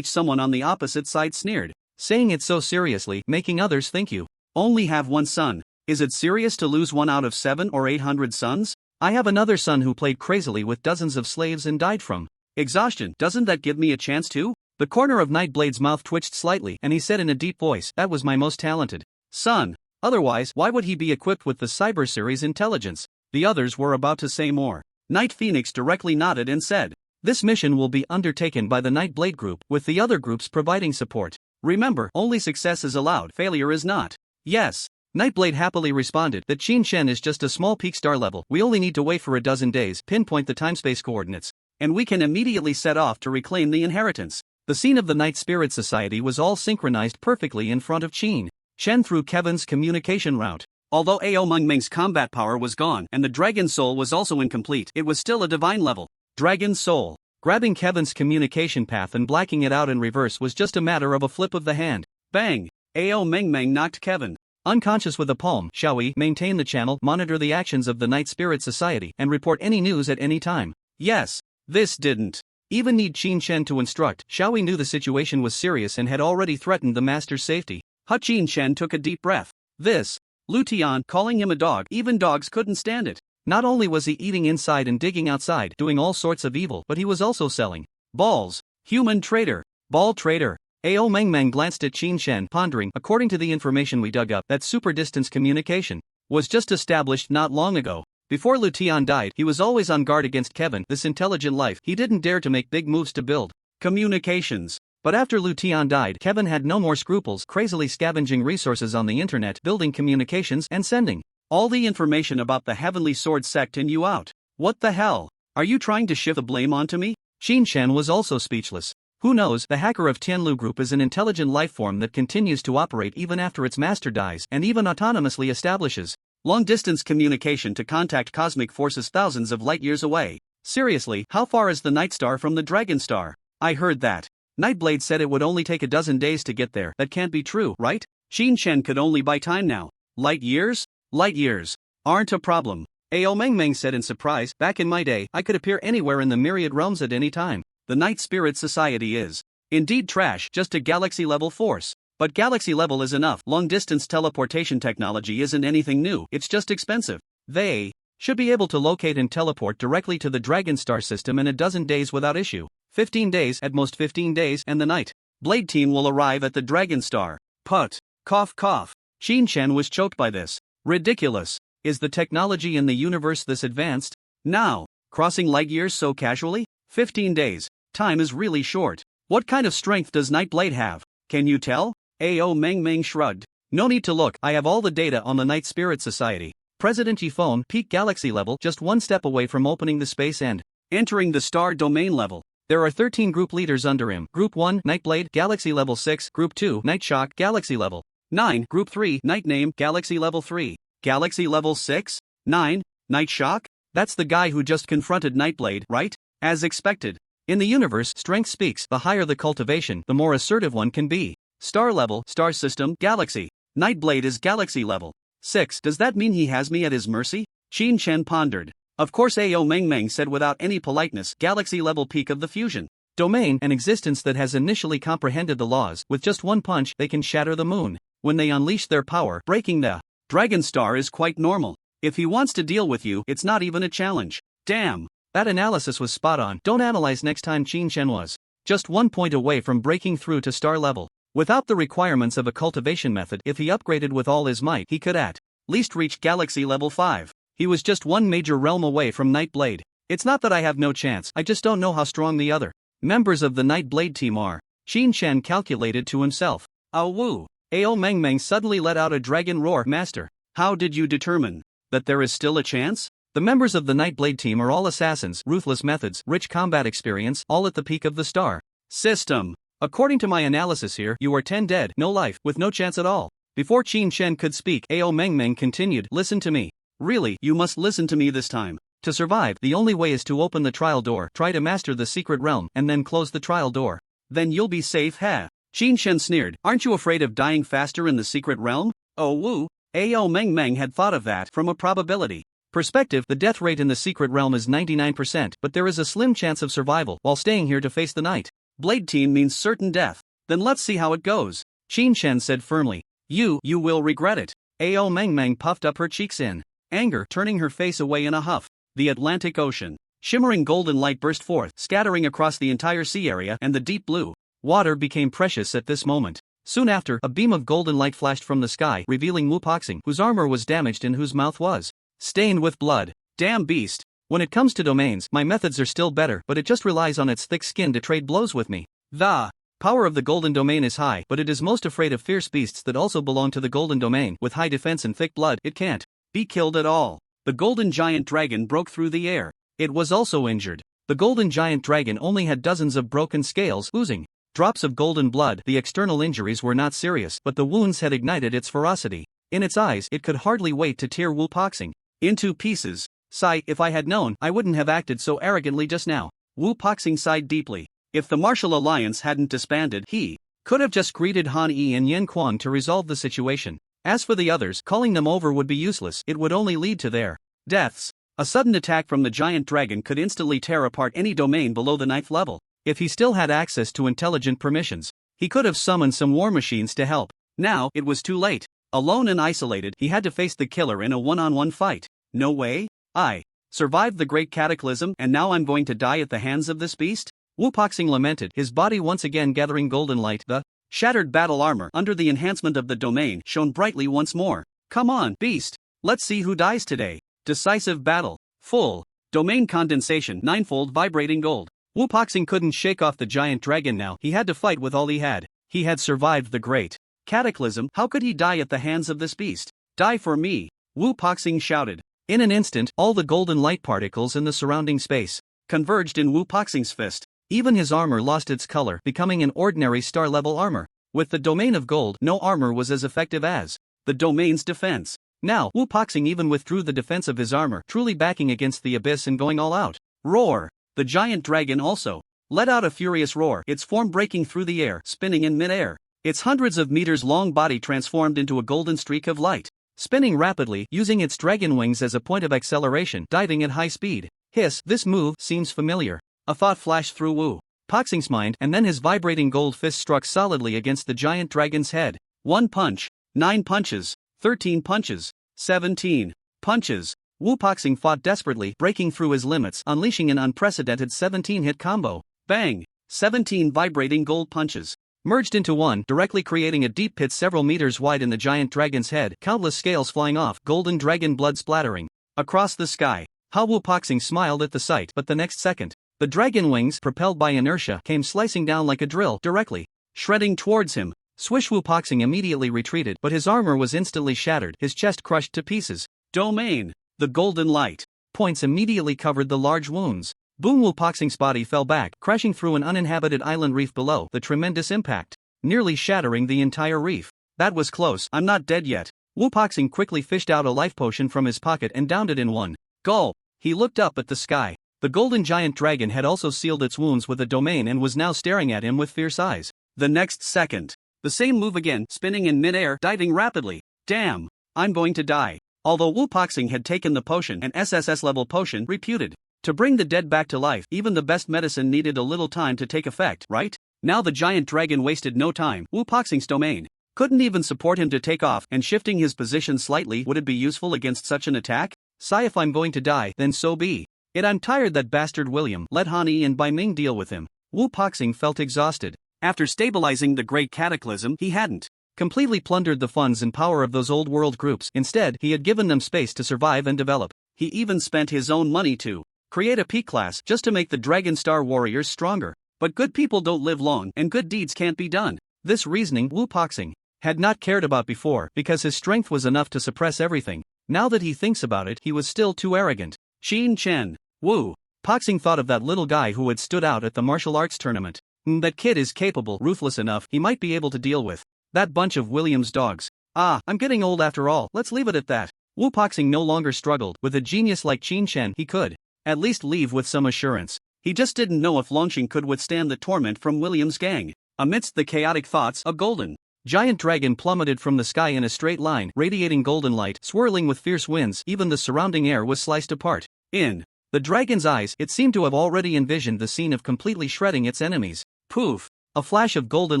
Someone on the opposite side sneered, saying it so seriously, making others think you only have one son. Is it serious to lose 1 out of 7 or 800 sons? I have another son who played crazily with dozens of slaves and died from exhaustion. Doesn't that give me a chance too? The corner of Nightblade's mouth twitched slightly and he said in a deep voice, that was my most talented son. Otherwise, why would he be equipped with the Cyber Series intelligence? The others were about to say more. Night Phoenix directly nodded and said, this mission will be undertaken by the Nightblade group, with the other groups providing support. Remember, only success is allowed, failure is not. Yes. Nightblade happily responded that Qin Shen is just a small peak star level. We only need to wait for a dozen days, pinpoint the time-space coordinates, and we can immediately set off to reclaim the inheritance. The scene of the Night Spirit Society was all synchronized perfectly in front of Qin Shen through Kevin's communication route. Although Ao Mengmeng's combat power was gone and the Dragon Soul was also incomplete, it was still a divine level Dragon Soul. Grabbing Kevin's communication path and blacking it out in reverse was just a matter of a flip of the hand. Bang! Ao Mengmeng knocked Kevin unconscious with a palm. Shall we maintain the channel, monitor the actions of the Night Spirit Society, and report any news at any time? Yes. This didn't even need Qin Shen to instruct. Shall we knew the situation was serious and had already threatened the master's safety. Qin Shen took a deep breath. This Lu Tian calling him a dog, even dogs couldn't stand it. Not only was he eating inside and digging outside, doing all sorts of evil, but he was also selling balls. Human traitor. Ball traitor. Ao Mengmeng glanced at Qin Shen, pondering. According to the information we dug up, that super distance communication was just established not long ago. Before Lu Tian died, he was always on guard against Kevin, this intelligent life. He didn't dare to make big moves to build communications. But after Lu Tian died, Kevin had no more scruples, crazily scavenging resources on the internet, building communications, and sending all the information about the Heavenly Sword sect in you out. What the hell? Are you trying to shift the blame onto me? Qin Shen was also speechless. Who knows, the hacker of Tianlu Group is an intelligent lifeform that continues to operate even after its master dies and even autonomously establishes long-distance communication to contact cosmic forces thousands of light-years away. Seriously, how far is the Night Star from the Dragon Star? I heard that Nightblade said it would only take a dozen days to get there. That can't be true, right? Qin Shen could only buy time now. Light years? Light years aren't a problem. Ao Mengmeng said in surprise. Back in my day, I could appear anywhere in the myriad realms at any time. The Night Spirit Society is indeed trash, just a galaxy-level force. But galaxy level is enough. Long-distance teleportation technology isn't anything new, it's just expensive. They should be able to locate and teleport directly to the Dragon Star system in a dozen days without issue. 15 days, at most 15 days, and the Night Blade team will arrive at the Dragon Star. Put. Cough cough. Qin Shen was choked by this. Ridiculous. Is the technology in the universe this advanced? Now, crossing light years so casually? 15 days. Time is really short. What kind of strength does Nightblade have? Can you tell? Ao Mengmeng shrugged. No need to look, I have all the data on the Night Spirit Society. President Yifeng, peak galaxy level, just one step away from opening the space and entering the star domain level. There are 13 group leaders under him. Group 1, Nightblade, galaxy level 6. Group 2, Nightshock, galaxy level 9. Group 3, Night Name, Galaxy Level 3. Galaxy Level 6? 9. Night Shock? That's the guy who just confronted Nightblade, right? As expected. In the universe, strength speaks. The higher the cultivation, the more assertive one can be. Star level, star system, galaxy. Nightblade is galaxy level 6. Does that mean he has me at his mercy? Qin Chen pondered. Of course, Ao Meng Meng said without any politeness, galaxy level peak of the fusion domain, an existence that has initially comprehended the laws. With just one punch, they can shatter the moon. When they unleash their power, breaking the Dragon Star is quite normal. If he wants to deal with you, it's not even a challenge. Damn. That analysis was spot on. Don't analyze next time. Qin Chen was just 1 point away from breaking through to star level. Without the requirements of a cultivation method, if he upgraded with all his might, he could at least reach galaxy level 5. He was just one major realm away from Nightblade. It's not that I have no chance, I just don't know how strong the other members of the Nightblade team are. Qin Chen calculated to himself. Ah woo. Ao Meng Meng suddenly let out a dragon roar. Master, how did you determine that there is still a chance? The members of the Nightblade team are all assassins, ruthless methods, rich combat experience, all at the peak of the star system. According to my analysis here, you are 10 dead, no life, with no chance at all. Before Qin Chen could speak, Ao Meng Meng continued, listen to me. Really, you must listen to me this time. To survive, the only way is to open the trial door, try to master the secret realm, and then close the trial door. Then you'll be safe, ha. Qin Chen sneered, aren't you afraid of dying faster in the secret realm? Oh woo. Ao Meng Meng had thought of that from a probability perspective. The death rate in the secret realm is 99%, but there is a slim chance of survival while staying here to face the night Blade team means certain death. Then let's see how it goes. Qin Chen said firmly. You will regret it. Ao Meng Meng puffed up her cheeks in anger, turning her face away in a huff. The Atlantic Ocean. Shimmering golden light burst forth, scattering across the entire sea area, and the deep blue water became precious at this moment. Soon after, a beam of golden light flashed from the sky, revealing Wu Poxing, whose armor was damaged and whose mouth was stained with blood. Damn beast. When it comes to domains, my methods are still better, but it just relies on its thick skin to trade blows with me. The power of the golden domain is high, but it is most afraid of fierce beasts that also belong to the golden domain. With high defense and thick blood, it can't be killed at all. The golden giant dragon broke through the air. It was also injured. The golden giant dragon only had dozens of broken scales, oozing drops of golden blood. The external injuries were not serious, but the wounds had ignited its ferocity. In its eyes, it could hardly wait to tear Wu Poxing into pieces. Sigh, if I had known, I wouldn't have acted so arrogantly just now. Wu Poxing sighed deeply. If the martial alliance hadn't disbanded, he could have just greeted Han Yi and Yen Quan to resolve the situation. As for the others, calling them over would be useless. It would only lead to their deaths. A sudden attack from the giant dragon could instantly tear apart any domain below the 9th level. If he still had access to intelligent permissions, he could have summoned some war machines to help. Now, it was too late. Alone and isolated, he had to face the killer in a one-on-one fight. No way. I survived the great cataclysm, and now I'm going to die at the hands of this beast? Wu Poxing lamented, his body once again gathering golden light. The shattered battle armor, under the enhancement of the domain, shone brightly once more. Come on, beast. Let's see who dies today. Decisive battle. Full domain condensation, 9-fold vibrating gold. Wu Poxing couldn't shake off the giant dragon now. He had to fight with all he had. He had survived the great cataclysm. How could he die at the hands of this beast? Die for me. Wu Poxing shouted. In an instant, all the golden light particles in the surrounding space converged in Wu Poxing's fist. Even his armor lost its color, becoming an ordinary star-level armor. With the domain of gold, no armor was as effective as the domain's defense. Now, Wu Poxing even withdrew the defense of his armor, truly backing against the abyss and going all out. Roar! The giant dragon also let out a furious roar, its form breaking through the air, spinning in mid-air. Its hundreds of meters long body transformed into a golden streak of light, spinning rapidly, using its dragon wings as a point of acceleration, diving at high speed. Hiss, this move seems familiar. A thought flashed through Wu Poxing's mind, and then his vibrating gold fist struck solidly against the giant dragon's head. 1 punch, 9 punches, 13 punches, 17 punches. Wu Poxing fought desperately, breaking through his limits, unleashing an unprecedented 17-hit combo. Bang! 17 vibrating gold punches merged into one, directly creating a deep pit several meters wide in the giant dragon's head, countless scales flying off, golden dragon blood splattering across the sky. How Wu Poxing smiled at the sight, but the next second, the dragon wings, propelled by inertia, came slicing down like a drill, directly shredding towards him. Swish! Wu Poxing immediately retreated, but his armor was instantly shattered, his chest crushed to pieces. Domain! The golden light points immediately covered the large wounds. Boom! Wu Poxing's body fell back, crashing through an uninhabited island reef below. The tremendous impact nearly shattering the entire reef. That was close. I'm not dead yet. Wu Boxing quickly fished out a life potion from his pocket and downed it in one gulp. He looked up at the sky. The golden giant dragon had also sealed its wounds with a domain and was now staring at him with fierce eyes. The next second, the same move again, spinning in midair, diving rapidly. Damn, I'm going to die. Although Wu Boxing had taken the potion, an SSS level potion, reputed to bring the dead back to life, even the best medicine needed a little time to take effect, right? Now the giant dragon wasted no time. Wu Boxing's domain couldn't even support him to take off, and shifting his position slightly, would it be useful against such an attack? Sigh, if I'm going to die, then so be it. I'm tired that bastard William. Let Hani and Bai Ming deal with him. Wu Boxing felt exhausted. After stabilizing the Great Cataclysm, he hadn't completely plundered the funds and power of those old world groups. Instead, he had given them space to survive and develop. He even spent his own money to create a peak class just to make the Dragon Star warriors stronger. But good people don't live long, and good deeds can't be done. This reasoning Wu Boxing had not cared about before, because his strength was enough to suppress everything. Now that he thinks about it, he was still too arrogant. Qin Chen. Wu Boxing thought of that little guy who had stood out at the martial arts tournament. That kid is capable, ruthless enough, he might be able to deal with that bunch of William's dogs. I'm getting old after all, let's leave it at that. Wu Boxing no longer struggled. With a genius like Qin Chen, he could at least leave with some assurance. He just didn't know if Longxing could withstand the torment from William's gang. Amidst the chaotic thoughts, a golden giant dragon plummeted from the sky in a straight line, radiating golden light, swirling with fierce winds. Even the surrounding air was sliced apart. In the dragon's eyes, it seemed to have already envisioned the scene of completely shredding its enemies. Poof! A flash of golden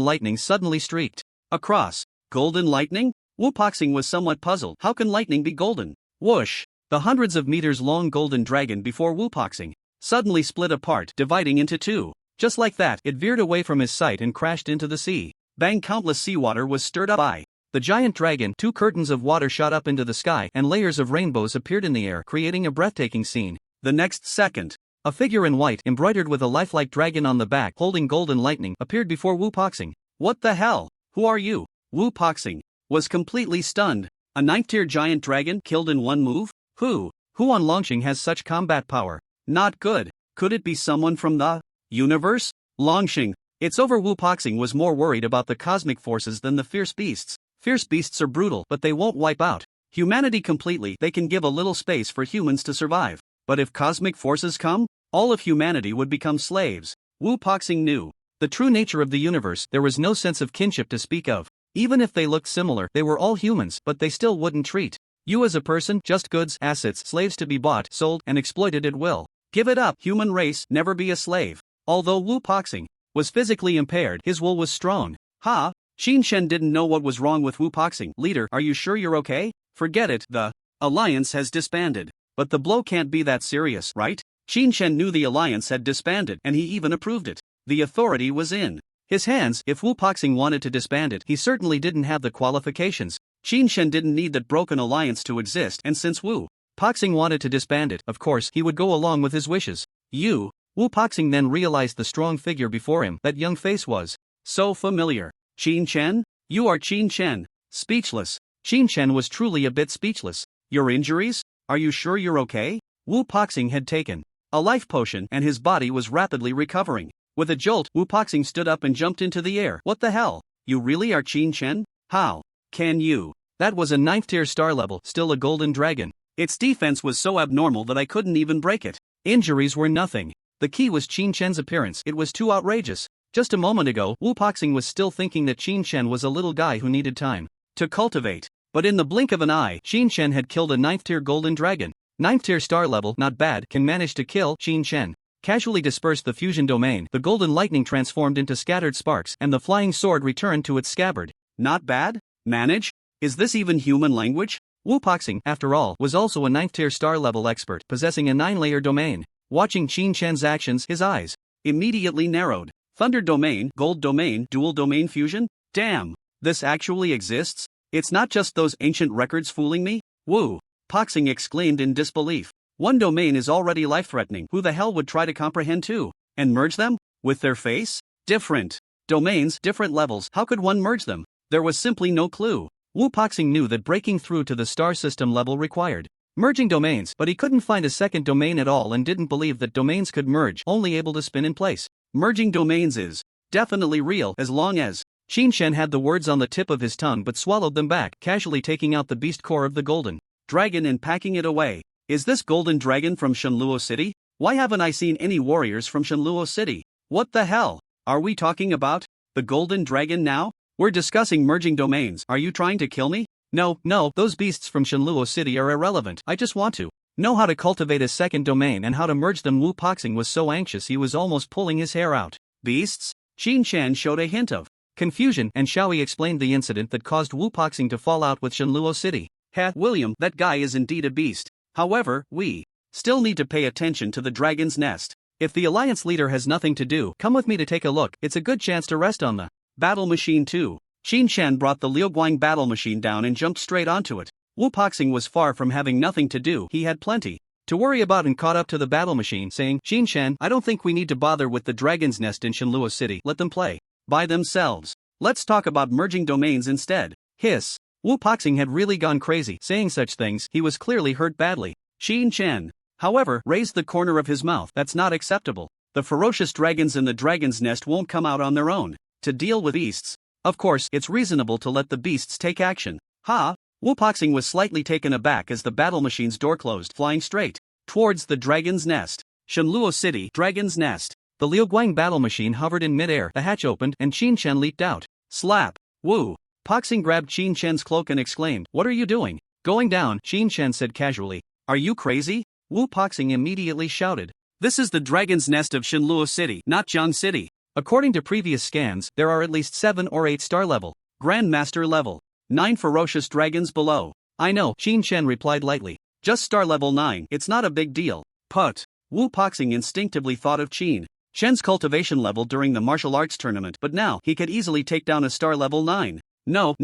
lightning suddenly streaked across. Golden lightning? Wu Boxing was somewhat puzzled. How can lightning be golden? Whoosh! The hundreds of meters long golden dragon before Wu Boxing suddenly split apart, dividing into two. Just like that, it veered away from his sight and crashed into the sea. Bang! Countless seawater was stirred up by the giant dragon. Two curtains of water shot up into the sky, and layers of rainbows appeared in the air, creating a breathtaking scene. The next second, a figure in white, embroidered with a lifelike dragon on the back, holding golden lightning, appeared before Wu Boxing. What the hell? Who are you? Wu Boxing was completely stunned. A 9th-tier giant dragon killed in one move? Who on Longxing has such combat power? Not good. Could it be someone from the universe? Longxing. It's over. Wu Boxing was more worried about the cosmic forces than the fierce beasts. Fierce beasts are brutal, but they won't wipe out humanity completely. They can give a little space for humans to survive. But if cosmic forces come, all of humanity would become slaves. Wu Boxing knew the true nature of the universe. There was no sense of kinship to speak of. Even if they looked similar, they were all humans, but they still wouldn't treat you as a person, just goods, assets, slaves to be bought, sold, and exploited at will. Give it up, human race, never be a slave. Although Wu Boxing was physically impaired, his will was strong. Qin Chen didn't know what was wrong with Wu Boxing. Leader, are you sure you're okay? Forget it, the alliance has disbanded. But the blow can't be that serious, right? Qin Chen knew the alliance had disbanded, and he even approved it. The authority was in his hands. If Wu Boxing wanted to disband it, he certainly didn't have the qualifications. Qin Chen didn't need that broken alliance to exist, and since Wu Boxing wanted to disband it, of course, he would go along with his wishes. Wu Boxing then realized the strong figure before him. That young face was so familiar. Qin Chen? You are Qin Chen. Speechless. Qin Chen was truly a bit speechless. Your injuries? Are you sure you're okay? Wu Boxing had taken a life potion, and his body was rapidly recovering. With a jolt, Wu Boxing stood up and jumped into the air. What the hell? You really are Qin Chen? How can you? That was a 9th-tier star level, still a golden dragon. Its defense was so abnormal that I couldn't even break it. Injuries were nothing. The key was Qin Chen's appearance. It was too outrageous. Just a moment ago, Wu Boxing was still thinking that Qin Chen was a little guy who needed time to cultivate. But in the blink of an eye, Qin Chen had killed a 9th-tier golden dragon. 9th-tier star level, not bad, can manage to kill Qin Chen. Casually dispersed the fusion domain. The golden lightning transformed into scattered sparks, and the flying sword returned to its scabbard. Not bad? Manage? Is this even human language? Wu Boxing, after all, was also a 9th-tier star level expert, possessing a 9-layer domain. Watching Qin Chen's actions, his eyes immediately narrowed. Thunder domain, gold domain, dual domain fusion? Damn! This actually exists? It's not just those ancient records fooling me? Wu Boxing exclaimed in disbelief. One domain is already life-threatening. Who the hell would try to comprehend two and merge them? With their face? Different domains, different levels. How could one merge them? There was simply no clue. Wu Boxing knew that breaking through to the star system level required merging domains, but he couldn't find a second domain at all and didn't believe that domains could merge, only able to spin in place. Merging domains is definitely real as long as Qin Shen had the words on the tip of his tongue but swallowed them back, casually taking out the beast core of the golden dragon and packing it away. Is this golden dragon from Shenluo City? Why haven't I seen any warriors from Shenluo City? What the hell? Are we talking about the golden dragon now? We're discussing merging domains. Are you trying to kill me? No, those beasts from Shenluo City are irrelevant. I just want to know how to cultivate a second domain and how to merge them. Wu Poxing was so anxious he was almost pulling his hair out. Beasts? Qin Shan showed a hint of confusion, and Xiaoyi explained the incident that caused Wu Poxing to fall out with Shenluo City. William, that guy is indeed a beast. However, we still need to pay attention to the dragon's nest. If the alliance leader has nothing to do, come with me to take a look. It's a good chance to rest on the battle machine too. Qin Shan brought the Liuguang battle machine down and jumped straight onto it. Wu Poxing was far from having nothing to do. He had plenty to worry about and caught up to the battle machine, saying, Qin Shan, I don't think we need to bother with the dragon's nest in Shenluo City. Let them play by themselves. Let's talk about merging domains instead. Hiss. Wu Poxing had really gone crazy saying such things. He was clearly hurt badly. Qin Shan, however, raised the corner of his mouth. That's not acceptable. The ferocious dragons in the dragon's nest won't come out on their own to deal with beasts. Of course, it's reasonable to let the beasts take action. Wu Poxing was slightly taken aback as the battle machine's door closed, flying straight towards the dragon's nest. Shenluo City, dragon's nest. The Liuguang battle machine hovered in midair. The hatch opened and Qin Shan leaped out. Slap. Wu Poxing grabbed Qin Shan's cloak and exclaimed, What are you doing? Going down, Qin Shan said casually. Are you crazy? Wu Poxing immediately shouted. This is the dragon's nest of Shenluo City, not Jiang City. According to previous scans, there are at least 7 or 8 star level, Grandmaster level, 9 ferocious dragons below. I know, Qin Shan replied lightly. Just star level 9, it's not a big deal. Put. Wu Poxing instinctively thought of Qin Shen's cultivation level during the martial arts tournament, but now he could easily take down a star level 9. No,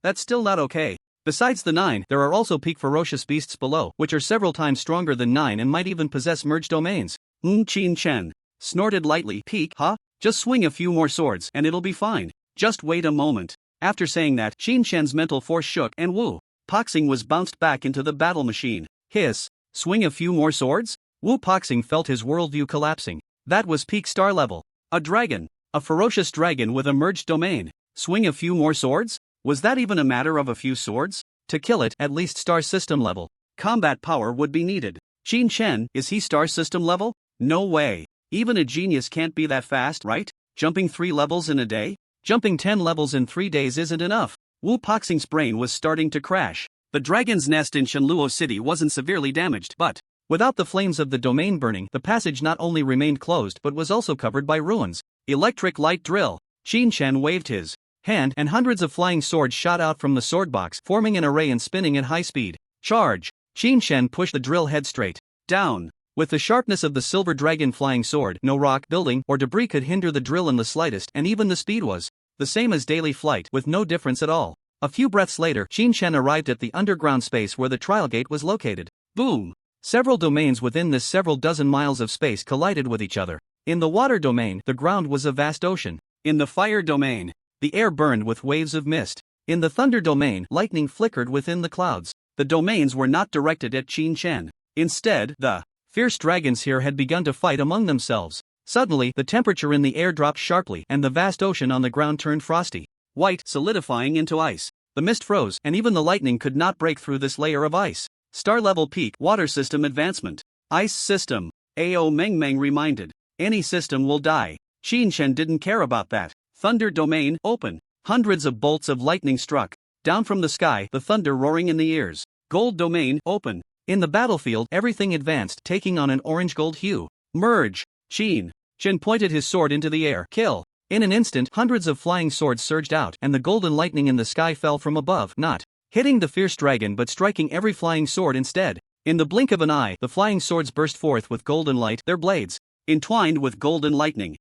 that's still not okay. Besides the 9, there are also peak ferocious beasts below, which are several times stronger than 9 and might even possess merged domains. Qin Shan snorted lightly. Peak, huh? Just swing a few more swords and it'll be fine. Just wait a moment. After saying that, Qin Shan's mental force shook and Wu Poxing was bounced back into the battle machine. Hiss. Swing a few more swords? Wu Poxing felt his worldview collapsing. That was peak star level. A dragon. A ferocious dragon with a merged domain. Swing a few more swords? Was that even a matter of a few swords? To kill it, at least star system level combat power would be needed. Qin Shan, is he star system level? No way. Even a genius can't be that fast, right? Jumping 3 levels in a day? Jumping 10 levels in 3 days isn't enough. Wu Poxing's brain was starting to crash. The dragon's nest in Shenluo City wasn't severely damaged, but without the flames of the domain burning, the passage not only remained closed but was also covered by ruins. Electric light drill. Qin Shan waved his hand and hundreds of flying swords shot out from the sword box, forming an array and spinning at high speed. Charge! Qin Shan pushed the drill head straight down. With the sharpness of the silver dragon flying sword, no rock, building, or debris could hinder the drill in the slightest, and even the speed was the same as daily flight, with no difference at all. A few breaths later, Qin Shan arrived at the underground space where the trial gate was located. Boom! Several domains within this several dozen miles of space collided with each other. In the water domain, the ground was a vast ocean. In the fire domain, the air burned with waves of mist. In the thunder domain, lightning flickered within the clouds. The domains were not directed at Qin Shan. Instead, the fierce dragons here had begun to fight among themselves. Suddenly, the temperature in the air dropped sharply, and the vast ocean on the ground turned frosty white, solidifying into ice. The mist froze, and even the lightning could not break through this layer of ice. Star level peak, water system advancement. Ice system. Ao Meng reminded. Any system will die. Qin Shan didn't care about that. Thunder domain, open. Hundreds of bolts of lightning struck down from the sky, the thunder roaring in the ears. Gold domain, open. In the battlefield, everything advanced, taking on an orange-gold hue. Merge. Qin Shan pointed his sword into the air. Kill. In an instant, hundreds of flying swords surged out, and the golden lightning in the sky fell from above, not hitting the fierce dragon but striking every flying sword instead. In the blink of an eye, the flying swords burst forth with golden light, their blades entwined with golden lightning.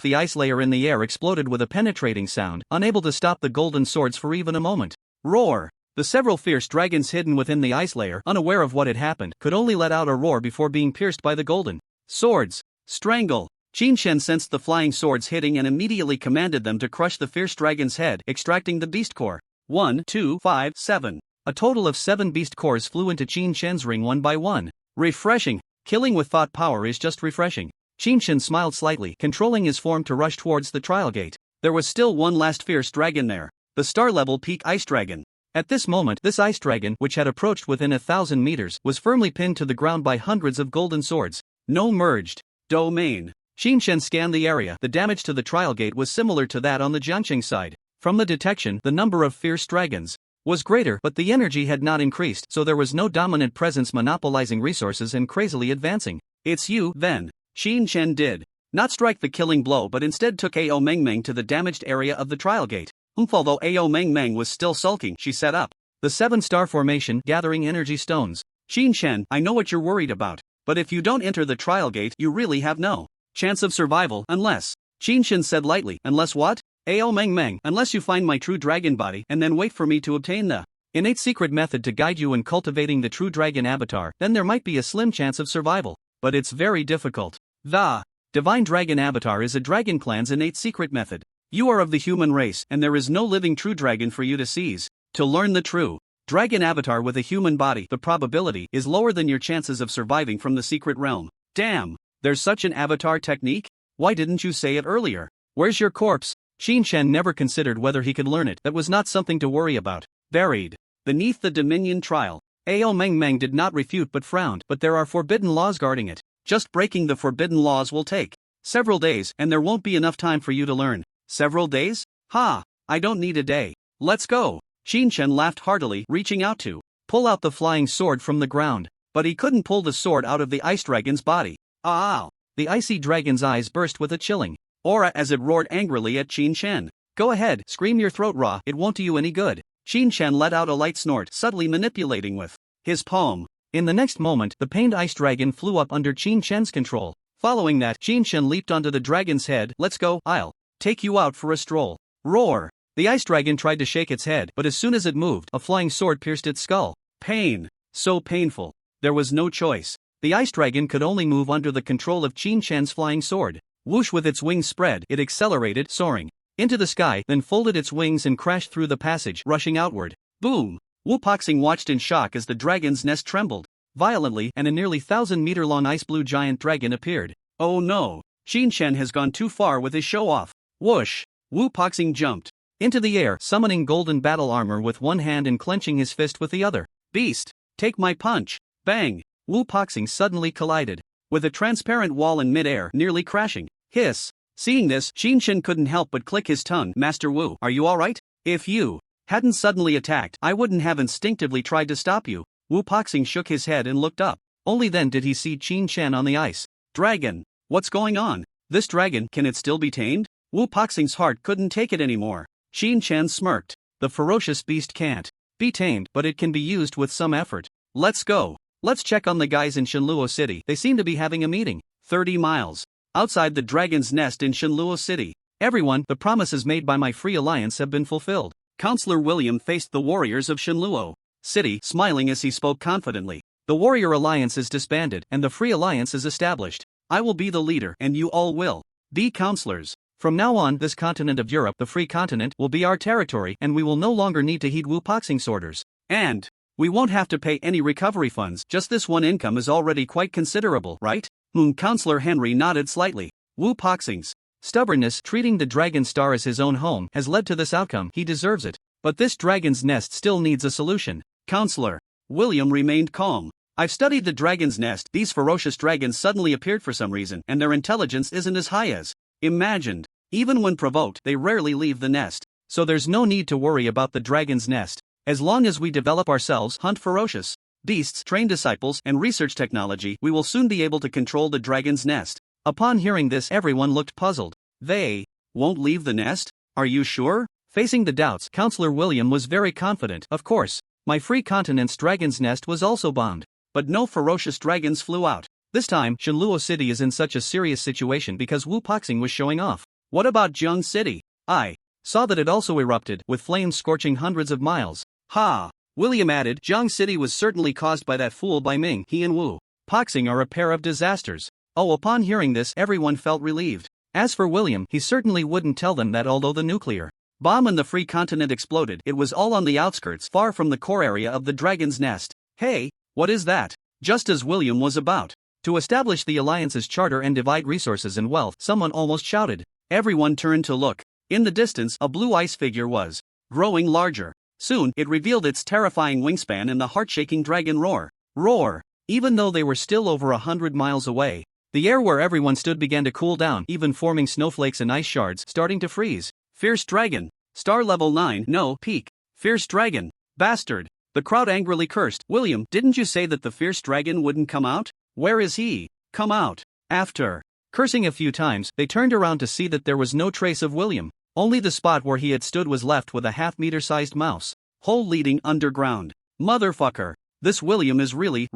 The ice layer in the air exploded with a penetrating sound, unable to stop the golden swords for even a moment. Roar! The several fierce dragons hidden within the ice layer, unaware of what had happened, could only let out a roar before being pierced by the golden swords. Strangle! Qin Shan sensed the flying swords hitting and immediately commanded them to crush the fierce dragon's head, extracting the beast core. 1, 2, 5, 7. A total of 7 beast cores flew into Qin Shan's ring one by one. Refreshing. Killing with thought power is just refreshing. Qin Shan smiled slightly, controlling his form to rush towards the trial gate. there was still one last fierce dragon there, the star-level peak ice dragon. At this moment, this ice dragon, which had approached within 1,000 meters, was firmly pinned to the ground by hundreds of golden swords. No merged domain. Xinshen scanned the area. The damage to the trial gate was similar to that on the Jiangxing side. From the detection, the number of fierce dragons was greater, but the energy had not increased, so there was no dominant presence monopolizing resources and crazily advancing. It's you, then. Xinshen did not strike the killing blow but instead took Ao Mengmeng to the damaged area of the trial gate. Although Ao Mengmeng was still sulking, she set up the 7-star formation, gathering energy stones. Xinshen, I know what you're worried about, but if you don't enter the trial gate, you really have no chance of survival unless. Xinshen said lightly, unless what? Ao Mengmeng, unless you find my true dragon body and then wait for me to obtain the innate secret method to guide you in cultivating the true dragon avatar, then there might be a slim chance of survival. But it's very difficult. The divine dragon avatar is a dragon clan's innate secret method. You are of the human race, and there is no living true dragon for you to seize. To learn the true dragon avatar with a human body, the probability is lower than your chances of surviving from the secret realm. Damn, there's such an avatar technique? Why didn't you say it earlier? Where's your corpse? Xinshen never considered whether he could learn it. That was not something to worry about. Buried beneath the Dominion trial. Ao Mengmeng did not refute but frowned. But there are forbidden laws guarding it. Just breaking the forbidden laws will take several days, and there won't be enough time for you to learn. Several days? Ha! I don't need a day. Let's go. Xinshen laughed heartily, reaching out to pull out the flying sword from the ground. But he couldn't pull the sword out of the ice dragon's body. Ow! The icy dragon's eyes burst with a chilling aura as it roared angrily at Xinshen. Go ahead, scream your throat raw, it won't do you any good. Xinshen let out a light snort, subtly manipulating with his palm. In the next moment, the pained ice dragon flew up under Xinshen's control. Following that, Xinshen leaped onto the dragon's head. Let's go, I'll take you out for a stroll. Roar! The ice dragon tried to shake its head, but as soon as it moved, a flying sword pierced its skull. Pain. So painful. There was no choice. The ice dragon could only move under the control of Xinshen's flying sword. Whoosh! With its wings spread, it accelerated, soaring into the sky, then folded its wings and crashed through the passage, rushing outward. Boom! Wu Poxing watched in shock as the dragon's nest trembled violently, and a nearly 1,000-meter-long ice-blue giant dragon appeared. Oh no! Xinshen has gone too far with his show-off. Whoosh! Wu Poxing jumped into the air, summoning golden battle armor with one hand and clenching his fist with the other. Beast! Take my punch! Bang! Wu Poxing suddenly collided with a transparent wall in mid-air, nearly crashing. Hiss! Seeing this, Xinshen couldn't help but click his tongue. Master Wu, are you alright? If you hadn't suddenly attacked, I wouldn't have instinctively tried to stop you. Wu Poxing shook his head and looked up. Only then did he see Xinshen on the ice. Dragon! What's going on? This dragon, can it still be tamed? Wu Poxing's heart couldn't take it anymore. Xinshen smirked. The ferocious beast can't be tamed, but it can be used with some effort. Let's go. Let's check on the guys in Shenluo City. They seem to be having a meeting. 30 miles outside the dragon's nest in Shenluo City. Everyone, the promises made by my free alliance have been fulfilled. Counselor William faced the warriors of Shenluo City, smiling as he spoke confidently. The warrior alliance is disbanded, and the free alliance is established. I will be the leader, and you all will be counselors. From now on, this continent of Europe, the free continent, will be our territory, and we will no longer need to heed Wu Poxing's orders. And we won't have to pay any recovery funds. Just this one income is already quite considerable, right? Counselor Henry nodded slightly. Wu Poxing's stubbornness, treating the Dragon Star as his own home, has led to this outcome. He deserves it. But this dragon's nest still needs a solution. Counselor William remained calm. I've studied the dragon's nest. These ferocious dragons suddenly appeared for some reason, and their intelligence isn't as high as imagined. Even when provoked, they rarely leave the nest. So there's no need to worry about the dragon's nest. As long as we develop ourselves, hunt ferocious beasts, train disciples, and research technology, we will soon be able to control the dragon's nest. Upon hearing this, everyone looked puzzled. They won't leave the nest? Are you sure? Facing the doubts, Counselor William was very confident. Of course, my free continent's dragon's nest was also bombed. But no ferocious dragons flew out. This time, Shenluo City is in such a serious situation because Wu Poxing was showing off. What about Jiang City? I saw that it also erupted, with flames scorching hundreds of miles. Ha! William added, Jiang City was certainly caused by that fool Bai Ming. He and Wu Poxing are a pair of disasters. Oh, upon hearing this, everyone felt relieved. As for William, he certainly wouldn't tell them that although the nuclear bomb in the free continent exploded, it was all on the outskirts, far from the core area of the dragon's nest. Hey, what is that? Just as William was about to establish the alliance's charter and divide resources and wealth, someone almost shouted. Everyone turned to look. In the distance, a blue ice figure was growing larger. Soon, it revealed its terrifying wingspan in the heart-shaking dragon roar. Roar! Even though they were still over 100 miles away, the air where everyone stood began to cool down, even forming snowflakes and ice shards starting to freeze. Fierce dragon! Star level 9, no, peak. Fierce dragon! Bastard! The crowd angrily cursed. William, didn't you say that the fierce dragon wouldn't come out? Where is he? Come out! After cursing a few times, they turned around to see that there was no trace of William. Only the spot where he had stood was left with a half-meter-sized mouse hole leading underground. Motherfucker! This William is really.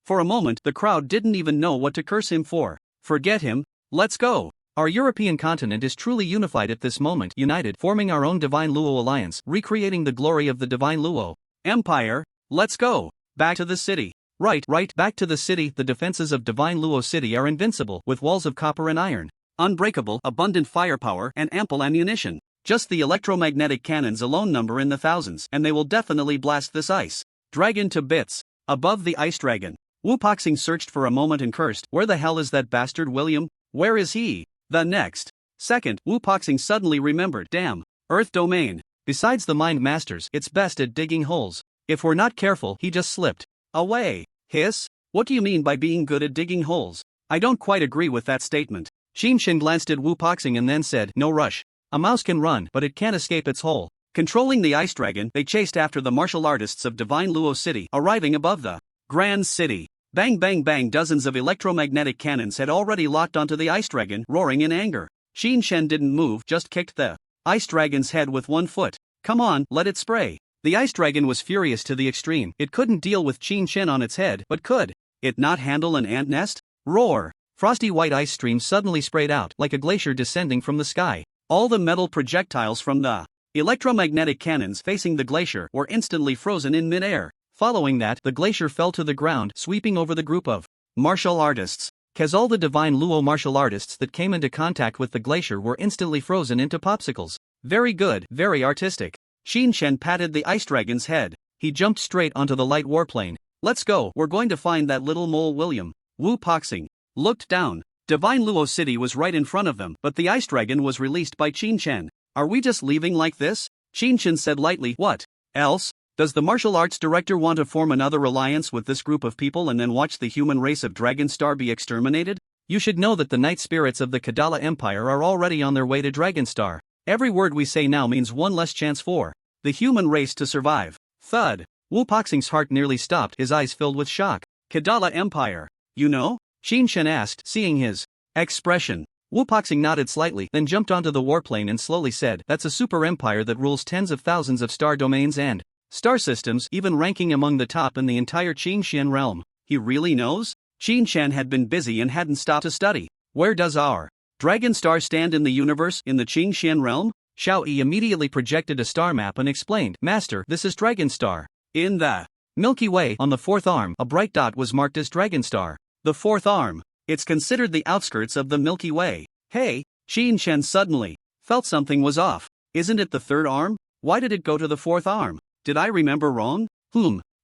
For a moment, the crowd didn't even know what to curse him for. Forget him. Let's go! Our European continent is truly unified at this moment, united, forming our own Divine Luo alliance, recreating the glory of the Divine Luo Empire. Let's go! Back to the city. Right, back to the city. The defenses of Divine Luo City are invincible, with walls of copper and iron. Unbreakable, abundant firepower, and ample ammunition. Just the electromagnetic cannons alone number in the thousands, and they will definitely blast this ice dragon to bits. Above the ice dragon, Wu Poxing searched for a moment and cursed, "Where the hell is that bastard William? Where is he?" The next second, Wu Poxing suddenly remembered, damn, Earth domain. Besides the Mind Masters, it's best at digging holes. If we're not careful, he just slipped away. Hiss? What do you mean by being good at digging holes? I don't quite agree with that statement. Xinshin glanced at Wu Poxing and then said, "No rush. A mouse can run, but it can't escape its hole." Controlling the ice dragon, they chased after the martial artists of Divine Luo City, arriving above the Grand City. Bang bang bang, dozens of electromagnetic cannons had already locked onto the ice dragon, roaring in anger. Xinshin didn't move, just kicked the ice dragon's head with one foot. "Come on, let it spray." The ice dragon was furious to the extreme. It couldn't deal with Xinshin on its head, but could it not handle an ant nest? Roar! Frosty white ice streams suddenly sprayed out, like a glacier descending from the sky. All the metal projectiles from the electromagnetic cannons facing the glacier were instantly frozen in mid-air. Following that, the glacier fell to the ground, sweeping over the group of martial artists. All the Divine Luo martial artists that came into contact with the glacier were instantly frozen into popsicles. Very good, very artistic. Xinshin patted the ice dragon's head. He jumped straight onto the light warplane. "Let's go, we're going to find that little mole William." Wu Poxing looked down. Divine Luo City was right in front of them, but the ice dragon was released by Xinshin. "Are we just leaving like this?" Xinshin said lightly. "What else? Does the martial arts director want to form another alliance with this group of people and then watch the human race of Dragonstar be exterminated? You should know that the night spirits of the Kadala Empire are already on their way to Dragonstar. Every word we say now means one less chance for the human race to survive." Thud. Wu Poxing's heart nearly stopped, his eyes filled with shock. "Kadala Empire? You know?" Xinshin asked, seeing his expression. Wu Poxing nodded slightly, then jumped onto the warplane and slowly said, "That's a super empire that rules tens of thousands of star domains and star systems, even ranking among the top in the entire Qingshan realm." He really knows? Qingshan had been busy and hadn't stopped to study. "Where does our Dragonstar stand in the universe, in the Qingshan realm?" Xiao Yi immediately projected a star map and explained, "Master, this is Dragonstar. In the Milky Way, on the fourth arm, a bright dot was marked as Dragonstar. The fourth arm. It's considered the outskirts of the Milky Way." Hey, Xinshin suddenly felt something was off. "Isn't it the third arm? Why did it go to the fourth arm? Did I remember wrong?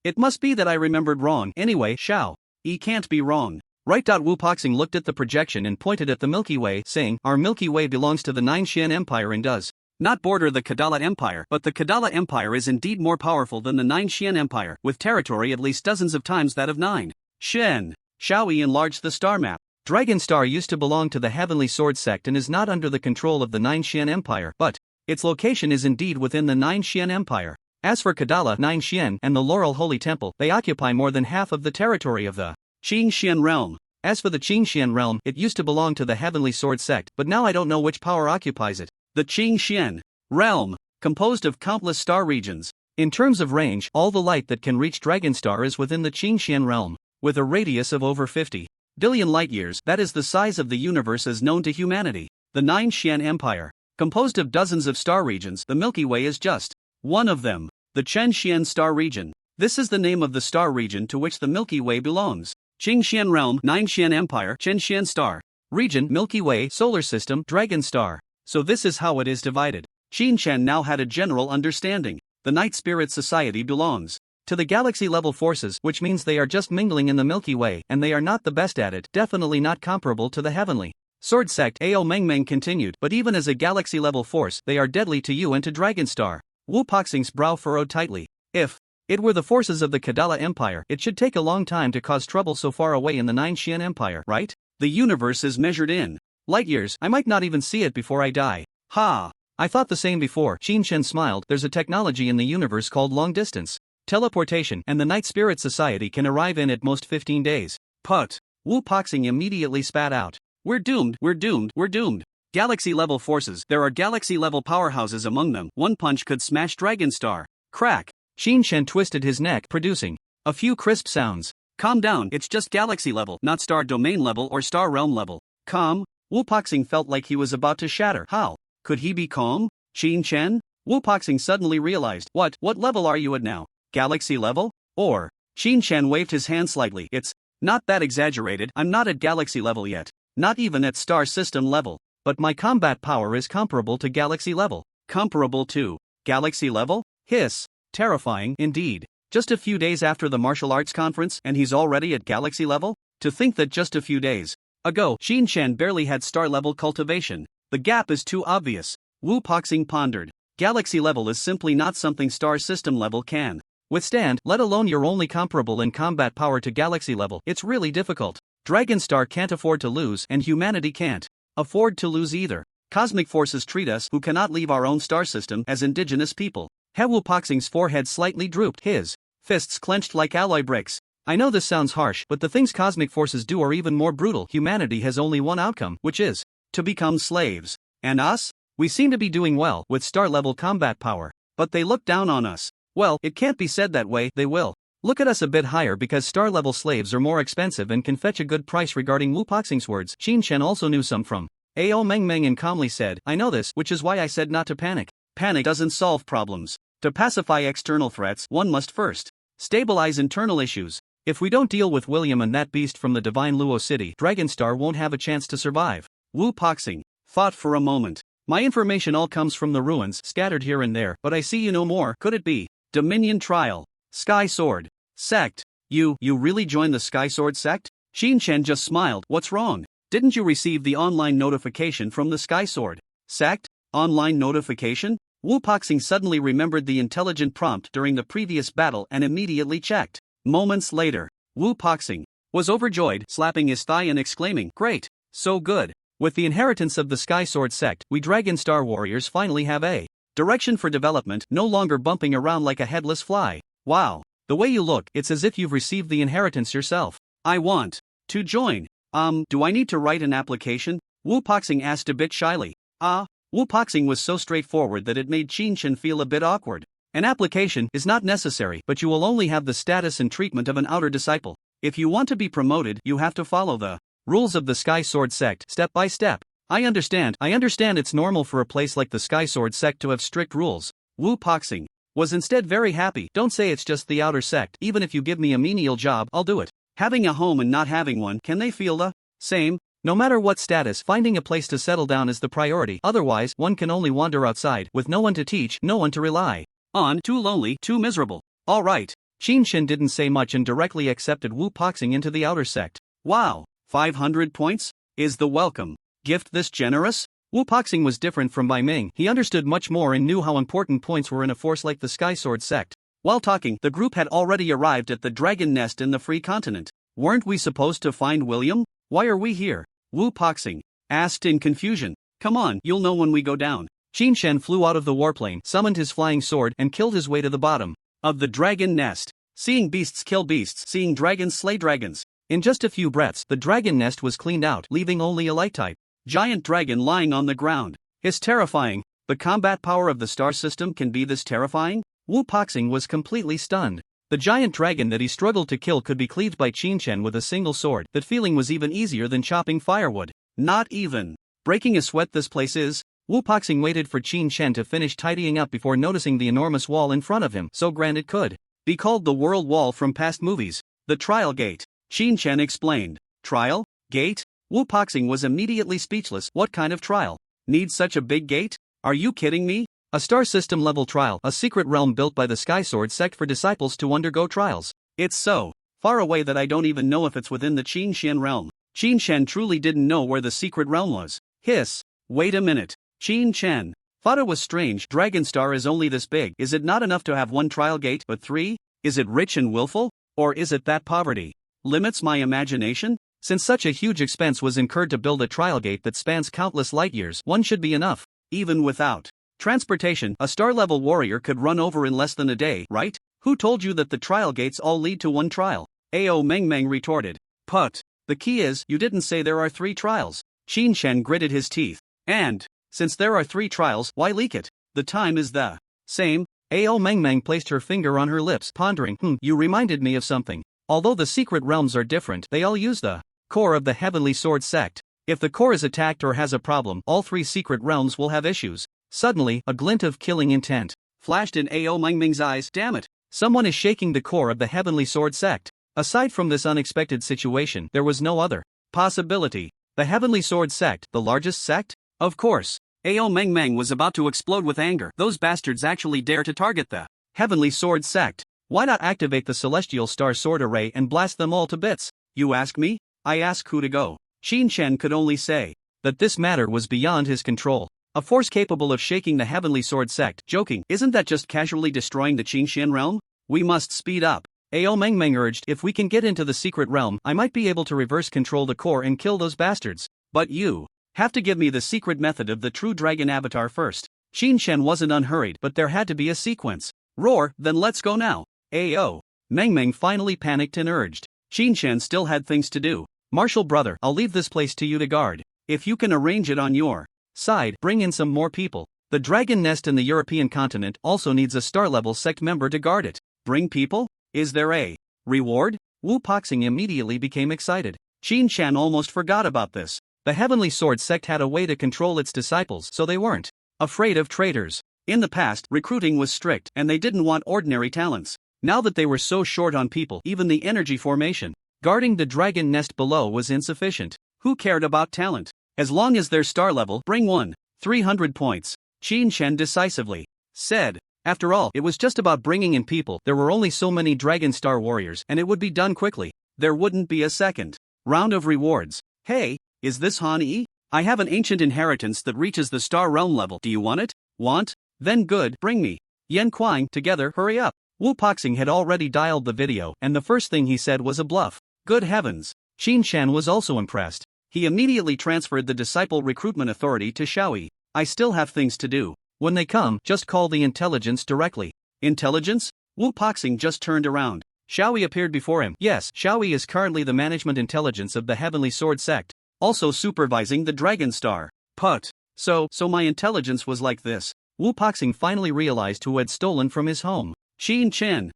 It must be that I remembered wrong. Anyway, Xiao Yi can't be wrong. Right. Wu Poxing looked at the projection and pointed at the Milky Way, saying, "Our Milky Way belongs to the Nine Xian Empire and does not border the Kadala Empire, but the Kadala Empire is indeed more powerful than the Nine Xian Empire, with territory at least dozens of times that of Nine Xian." Xiao Yi enlarged the star map. Dragonstar used to belong to the Heavenly Sword sect and is not under the control of the Nine Xian Empire, but its location is indeed within the Nine Xian Empire. As for Kadala, Nine Xian, and the Laurel Holy Temple, they occupy more than half of the territory of the Qingshan realm. As for the Qingshan realm, it used to belong to the Heavenly Sword sect, but now I don't know which power occupies it. The Qingshan realm, composed of countless star regions. In terms of range, all the light that can reach Dragonstar is within the Qingshan realm, with a radius of over 50 billion light-years. That is the size of the universe as known to humanity. The Nine Xian Empire, composed of dozens of star regions, the Milky Way is just one of them. The Chen Xian star region. This is the name of the star region to which the Milky Way belongs. Qingshan realm, Nine Xian Empire, Chen Xian star region, Milky Way, solar system, Dragon star. So this is how it is divided. Qingshan now had a general understanding. The Night Spirit Society belongs to the galaxy-level forces, which means they are just mingling in the Milky Way, and they are not the best at it, definitely not comparable to the Heavenly Sword Sect Ao Meng Meng continued, but even as a galaxy-level force, they are deadly to you and to Dragonstar. Wu Poxing's brow furrowed tightly. If it were the forces of the Kadala Empire, it should take a long time to cause trouble so far away in the Nine Xian Empire, right? The universe is measured in light years. I might not even see it before I die. Ha! I thought the same before. Qin Shen smiled. There's a technology in the universe called long distance teleportation, and the Night Spirit Society can arrive in at most 15 days. Put. Wu Poxing immediately spat out. We're doomed, we're doomed, we're doomed. Galaxy-level forces, there are galaxy-level powerhouses among them. One punch could smash Dragonstar. Crack. Qin Shen twisted his neck, producing a few crisp sounds. Calm down, it's just galaxy level, not star domain level or star realm level. Calm? Wu Poxing felt like he was about to shatter. How could he be calm? Qin Shen? Wu Poxing suddenly realized, what level are you at now? Galaxy level? Or? Qin Shen waved his hand slightly. It's not that exaggerated. I'm not at galaxy level yet. Not even at star system level. But my combat power is comparable to galaxy level. Comparable to galaxy level? Hiss. Terrifying, indeed. Just a few days after the martial arts conference, and he's already at galaxy level? To think that just a few days ago, Qin Shen barely had star level cultivation. The gap is too obvious. Wu Poxing pondered. Galaxy level is simply not something star system level can withstand, let alone you're only comparable in combat power to galaxy level. It's really difficult. Dragonstar can't afford to lose, and humanity can't afford to lose either. Cosmic forces treat us, who cannot leave our own star system, as indigenous people. Wu Poxing's forehead slightly drooped, his fists clenched like alloy bricks. I know this sounds harsh, but the things cosmic forces do are even more brutal. Humanity has only one outcome, which is to become slaves. And us? We seem to be doing well with star-level combat power. But they look down on us. Well, it can't be said that way. They will look at us a bit higher because star-level slaves are more expensive and can fetch a good price. Regarding Wu Poxing's words, Qin Shen also knew some from Ao Meng Meng and calmly said, I know this, which is why I said not to panic. Panic doesn't solve problems. To pacify external threats, one must first stabilize internal issues. If we don't deal with William and that beast from the Divine Luo City, Dragonstar won't have a chance to survive. Wu Poxing thought for a moment. My information all comes from the ruins, scattered here and there, but I see you know more. Could it be Dominion Trial? Sky Sword Sect? You really joined the Sky Sword Sect? Qin Shen just smiled. What's wrong? Didn't you receive the online notification from the Sky Sword Sect? Online notification? Wu Poxing suddenly remembered the intelligent prompt during the previous battle and immediately checked. Moments later, Wu Poxing was overjoyed, slapping his thigh and exclaiming, Great! So good! With the inheritance of the Sky Sword Sect, we Dragonstar warriors finally have a direction for development, no longer bumping around like a headless fly. Wow! The way you look, it's as if you've received the inheritance yourself. I want to join. Do I need to write an application? Wu Poxing asked a bit shyly. Wu Poxing was so straightforward that it made Qin Shen feel a bit awkward. An application is not necessary, but you will only have the status and treatment of an outer disciple. If you want to be promoted, you have to follow the rules of the Sky Sword Sect step by step. I understand it's normal for a place like the Sky Sword Sect to have strict rules. Wu Poxing was instead very happy. Don't say it's just the outer sect. Even if you give me a menial job, I'll do it. Having a home and not having one, can they feel the same? No matter what status, finding a place to settle down is the priority. Otherwise, one can only wander outside, with no one to teach, no one to rely on. Too lonely, too miserable. All right. Qin Shen didn't say much and directly accepted Wu Poxing into the outer sect. Wow, 500 points? Is the welcome gift this generous? Wu Poxing was different from Bai Ming. He understood much more and knew how important points were in a force like the Sky Sword Sect. While talking, the group had already arrived at the Dragon Nest in the Free Continent. Weren't we supposed to find William? Why are we here? Wu Poxing asked in confusion. Come on, you'll know when we go down. Qin Shen flew out of the warplane, summoned his flying sword, and killed his way to the bottom of the Dragon Nest. Seeing beasts kill beasts, seeing dragons slay dragons. In just a few breaths, the Dragon Nest was cleaned out, leaving only a light-type giant dragon lying on the ground. It's terrifying. The combat power of the star system can be this terrifying? Wu Poxing was completely stunned. The giant dragon that he struggled to kill could be cleaved by Qin Shen with a single sword. That feeling was even easier than chopping firewood. Not even breaking a sweat this place is. Wu Poxing waited for Qin Shen to finish tidying up before noticing the enormous wall in front of him, so grand it could be called the World Wall from past movies. The trial gate. Qin Shen explained. Trial? Gate? Wu Poxing was immediately speechless. What kind of trial? Needs such a big gate? Are you kidding me? A star system level trial, a secret realm built by the Sky Sword Sect for disciples to undergo trials. It's so far away that I don't even know if it's within the Qin Xian realm. Qin Shen truly didn't know where the secret realm was. Hiss. Wait a minute. Qin Shen. Thought it was strange. Dragonstar is only this big. Is it not enough to have one trial gate, but three? Is it rich and willful? Or is it that poverty limits my imagination? Since such a huge expense was incurred to build a trial gate that spans countless light years, one should be enough. Even without transportation, a star-level warrior could run over in less than a day, right? Who told you that the trial gates all lead to one trial? Ao Meng retorted. Put. The key is, you didn't say there are 3 trials. Qin Shen gritted his teeth. And, since there are 3 trials, why leak it? The time is the same. Ao Meng placed her finger on her lips, pondering. You reminded me of something. Although the secret realms are different, they all use the core of the Heavenly Sword sect. If the core is attacked or has a problem, all 3 secret realms will have issues. Suddenly, a glint of killing intent flashed in Ao Meng's eyes. Damn it! Someone is shaking the core of the Heavenly Sword sect. Aside from this unexpected situation, there was no other possibility. The Heavenly Sword sect, the largest sect? Of course. Ao Meng was about to explode with anger. Those bastards actually dare to target the Heavenly Sword sect. Why not activate the Celestial Star Sword Array and blast them all to bits? You ask me? I ask who to go. Qin Shen could only say that this matter was beyond his control. A force capable of shaking the Heavenly Sword sect. Joking, isn't that just casually destroying the Qin Shen realm? We must speed up. Ao Meng urged. If we can get into the secret realm, I might be able to reverse control the core and kill those bastards. But you have to give me the secret method of the true dragon avatar first. Qin Shen wasn't unhurried, but there had to be a sequence. Roar, then let's go now. Ao Meng finally panicked and urged. Qin Shen still had things to do. Martial brother, I'll leave this place to you to guard. If you can arrange it on your side, bring in some more people. The dragon nest in the European continent also needs a star-level sect member to guard it. Bring people? Is there a reward? Wu Poxing immediately became excited. Qin Shan almost forgot about this. The Heavenly Sword sect had a way to control its disciples, so they weren't afraid of traitors. In the past, recruiting was strict, and they didn't want ordinary talents. Now that they were so short on people, even the energy formation guarding the dragon nest below was insufficient. Who cared about talent? As long as they're star level, bring one. 300 points. Qin Shen decisively said. After all, it was just about bringing in people. There were only so many Dragon Star warriors, and it would be done quickly. There wouldn't be a second round of rewards. Hey, is this Han Yi? I have an ancient inheritance that reaches the star realm level. Do you want it? Want? Then good, bring me. Yan Kuang, together, hurry up. Wu Poxing had already dialed the video, and the first thing he said was a bluff. Good heavens. Qin Shan was also impressed. He immediately transferred the disciple recruitment authority to Xiaoyi. I still have things to do. When they come, just call the intelligence directly. Intelligence? Wu Poxing just turned around. Xiaoyi appeared before him. Yes, Xiaoyi is currently the management intelligence of the Heavenly Sword sect, also supervising the Dragon Star. Put. So my intelligence was like this. Wu Poxing finally realized who had stolen from his home. Qin Chen.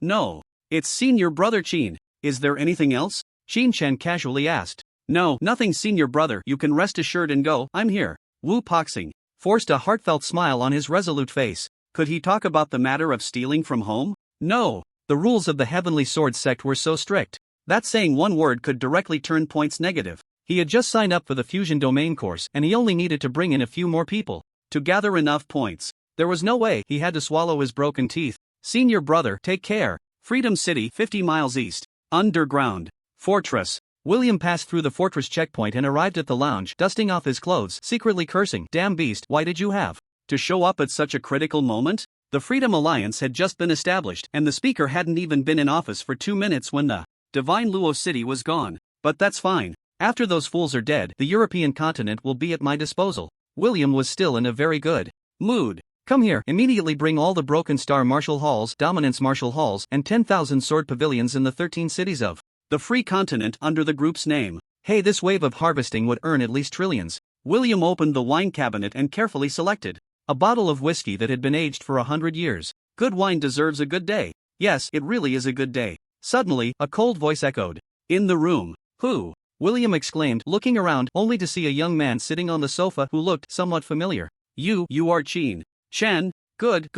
No. It's senior brother Qin. Is there anything else? Qin Chen casually asked. No, nothing senior brother, you can rest assured and go, I'm here. Wu Poxing forced a heartfelt smile on his resolute face. Could he talk about the matter of stealing from home? No. The rules of the Heavenly Sword sect were so strict that saying one word could directly turn points negative. He had just signed up for the Fusion Domain course, and he only needed to bring in a few more people to gather enough points. There was no way. He had to swallow his broken teeth. Senior brother, take care. Freedom City, 50 miles east. Underground fortress. William passed through the fortress checkpoint and arrived at the lounge, dusting off his clothes, secretly cursing. Damn beast, why did you have to show up at such a critical moment? The Freedom Alliance had just been established, and the speaker hadn't even been in office for 2 minutes when the Divine Luo City was gone. But that's fine. After those fools are dead, the European continent will be at my disposal. William was still in a very good mood. Come here, immediately bring all the Broken Star Martial Halls, Dominance Martial Halls, and 10,000 sword pavilions in the 13 cities of the Free Continent under the group's name. Hey, this wave of harvesting would earn at least trillions. William opened the wine cabinet and carefully selected a bottle of whiskey that had been aged for 100 years. Good wine deserves a good day. Yes, it really is a good day. Suddenly, a cold voice echoed. In the room. Who? William exclaimed, looking around, only to see a young man sitting on the sofa who looked somewhat familiar. You are Qin Shan. Good.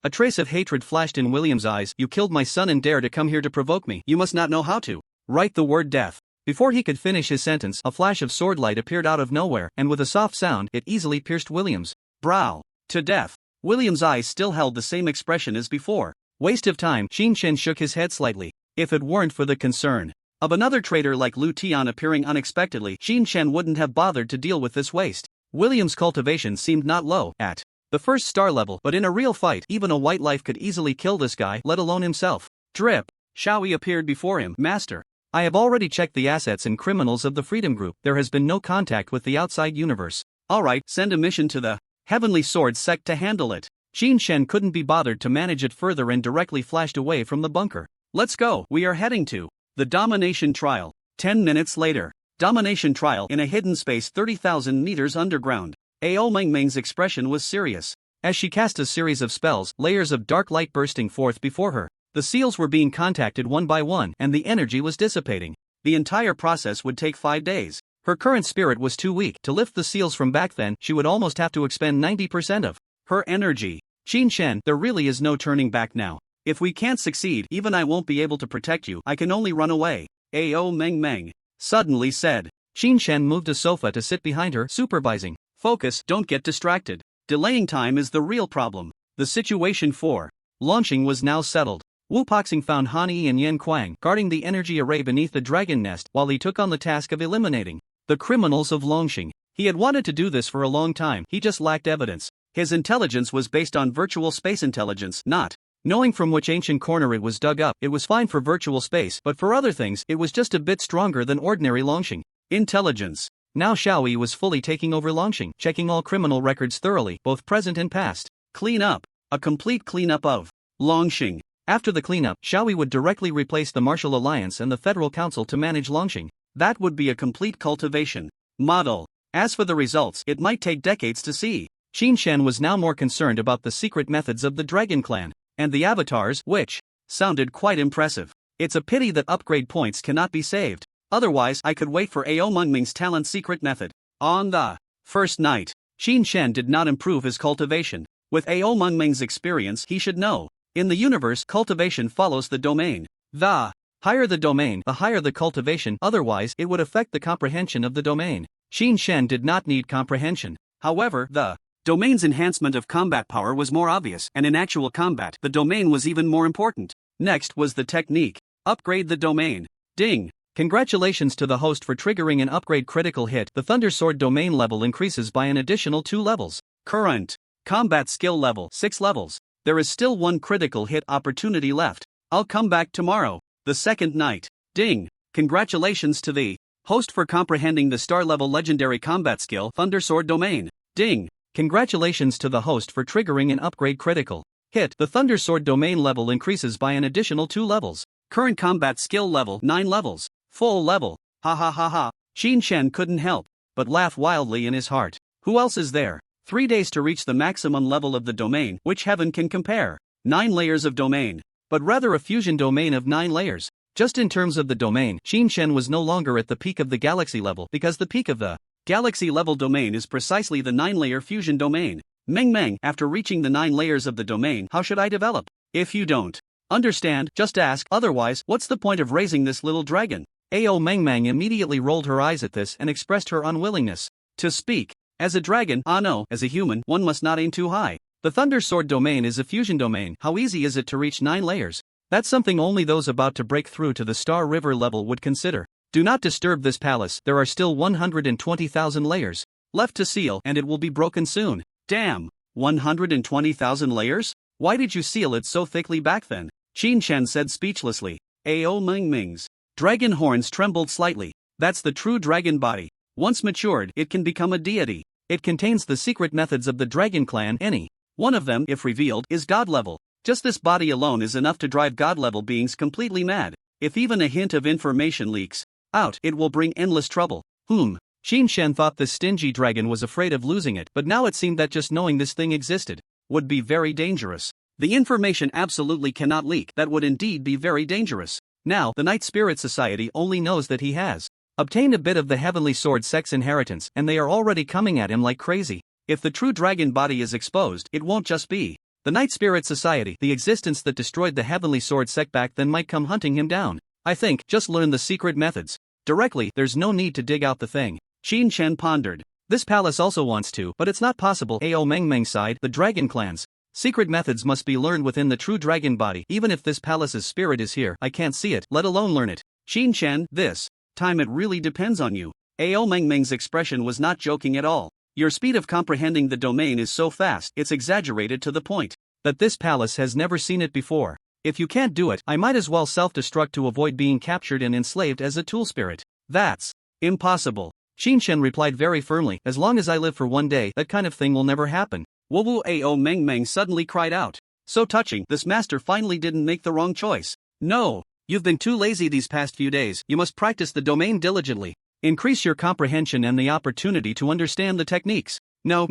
A trace of hatred flashed in William's eyes. You killed my son and dare to come here to provoke me. You must not know how to write the word death. Before he could finish his sentence, a flash of sword light appeared out of nowhere, and with a soft sound, it easily pierced William's brow to death. William's eyes still held the same expression as before. Waste of time. Qin Shen shook his head slightly. If it weren't for the concern Of another traitor like Lu Tian appearing unexpectedly, Xin Shen wouldn't have bothered to deal with this waste. William's cultivation seemed not low at the first star level, but in a real fight, even a white life could easily kill this guy, let alone himself. Drip. Xiaoyi appeared before him. Master, I have already checked the assets and criminals of the Freedom Group. There has been no contact with the outside universe. Alright, send a mission to the Heavenly Sword sect to handle it. Xin Shen couldn't be bothered to manage it further and directly flashed away from the bunker. Let's go, we are heading to the Domination Trial. 10 minutes later. Domination Trial in a hidden space 30,000 meters underground. Ao Mengmeng's expression was serious. As she cast a series of spells, layers of dark light bursting forth before her. The seals were being contacted one by one, and the energy was dissipating. The entire process would take 5 days. Her current spirit was too weak to lift the seals from back then. She would almost have to expend 90% of her energy. Xin Shen, there really is no turning back now. If we can't succeed, even I won't be able to protect you. I can only run away. Ao Mengmeng suddenly said. Xin Shen moved a sofa to sit behind her, supervising. Focus, don't get distracted. Delaying time is the real problem. The situation for launching was now settled. Wu Poxing found Han Yi and Yen Kuang guarding the energy array beneath the dragon nest while he took on the task of eliminating the criminals of Longxing. He had wanted to do this for a long time, he just lacked evidence. His intelligence was based on virtual space intelligence, not knowing from which ancient corner it was dug up. It was fine for virtual space, but for other things, it was just a bit stronger than ordinary Longxing intelligence. Now Xiaoyi was fully taking over Longxing, checking all criminal records thoroughly, both present and past. Clean up. A complete cleanup of Longxing. After the cleanup, Xiaoyi would directly replace the Martial Alliance and the Federal Council to manage Longxing. That would be a complete cultivation model. As for the results, it might take decades to see. Xin Shen was now more concerned about the secret methods of the Dragon Clan, and the avatars, which sounded quite impressive. It's a pity that upgrade points cannot be saved. Otherwise, I could wait for Ao Mengming's talent secret method. On the first night, Xin Shen did not improve his cultivation. With Ao Mengming's experience, he should know. In the universe, cultivation follows the domain. The higher the domain, the higher the cultivation, otherwise it would affect the comprehension of the domain. Xin Shen did not need comprehension. However, the domain's enhancement of combat power was more obvious, and in actual combat, the domain was even more important. Next was the technique. Upgrade the domain. Ding. Congratulations to the host for triggering an upgrade critical hit. The Thunder Sword domain level increases by an additional 2 levels. Current combat skill level 6 levels. There is still one critical hit opportunity left. I'll come back tomorrow. The second night. Ding. Congratulations to the host for comprehending the star level legendary combat skill Thunder Sword domain. Ding. Congratulations to the host for triggering an upgrade critical hit. The Thunder Sword domain level increases by an additional 2 levels. Current combat skill level 9 levels. Full level. Ha ha ha ha. Xin Shen couldn't help but laugh wildly in his heart. Who else is there? 3 days to reach the maximum level of the domain, which heaven can compare. 9 layers of domain. But rather a fusion domain of 9 layers. Just in terms of the domain, Xin Shen was no longer at the peak of the galaxy level because the peak of the galaxy level domain is precisely the 9-layer fusion domain. Meng, after reaching the 9 layers of the domain, how should I develop? If you don't understand, just ask, otherwise, what's the point of raising this little dragon? Ao Meng immediately rolled her eyes at this and expressed her unwillingness to speak. As a dragon, no, as a human, one must not aim too high. The Thunder Sword domain is a fusion domain. How easy is it to reach 9 layers? That's something only those about to break through to the Star River level would consider. Do not disturb this palace, there are still 120,000 layers left to seal and it will be broken soon. Damn, 120,000 layers? Why did you seal it so thickly back then? Xin Shen said speechlessly. Ao Mengming's dragon horns trembled slightly. That's the true dragon body. Once matured, it can become a deity. It contains the secret methods of the Dragon Clan. Any one of them, if revealed, is god level. Just this body alone is enough to drive god level beings completely mad. If even a hint of information leaks out, it will bring endless trouble. Xin Shen thought this stingy dragon was afraid of losing it, but now it seemed that just knowing this thing existed would be very dangerous. The information absolutely cannot leak. That would indeed be very dangerous. Now, the Night Spirit Society only knows that he has obtained a bit of the Heavenly Sword sect's inheritance, and they are already coming at him like crazy. If the true dragon body is exposed, it won't just be the Night Spirit Society. The existence that destroyed the Heavenly Sword sect back then might come hunting him down. I think, just learn the secret methods directly, there's no need to dig out the thing. Xin Shen pondered. This palace also wants to, but it's not possible. Ao Meng sighed. The Dragon Clan's secret methods must be learned within the true dragon body. Even if this palace's spirit is here, I can't see it, let alone learn it. Qin-chan, this time it really depends on you. Ao Mengmeng's expression was not joking at all. Your speed of comprehending the domain is so fast, it's exaggerated to the point that this palace has never seen it before. If you can't do it, I might as well self-destruct to avoid being captured and enslaved as a tool spirit. That's impossible. Qin-chan replied very firmly, as long as I live for one day, that kind of thing will never happen. Wowu Ao Mengmeng suddenly cried out. So touching, this master finally didn't make the wrong choice. No, you've been too lazy these past few days, you must practice the domain diligently. Increase your comprehension and the opportunity to understand the techniques. No,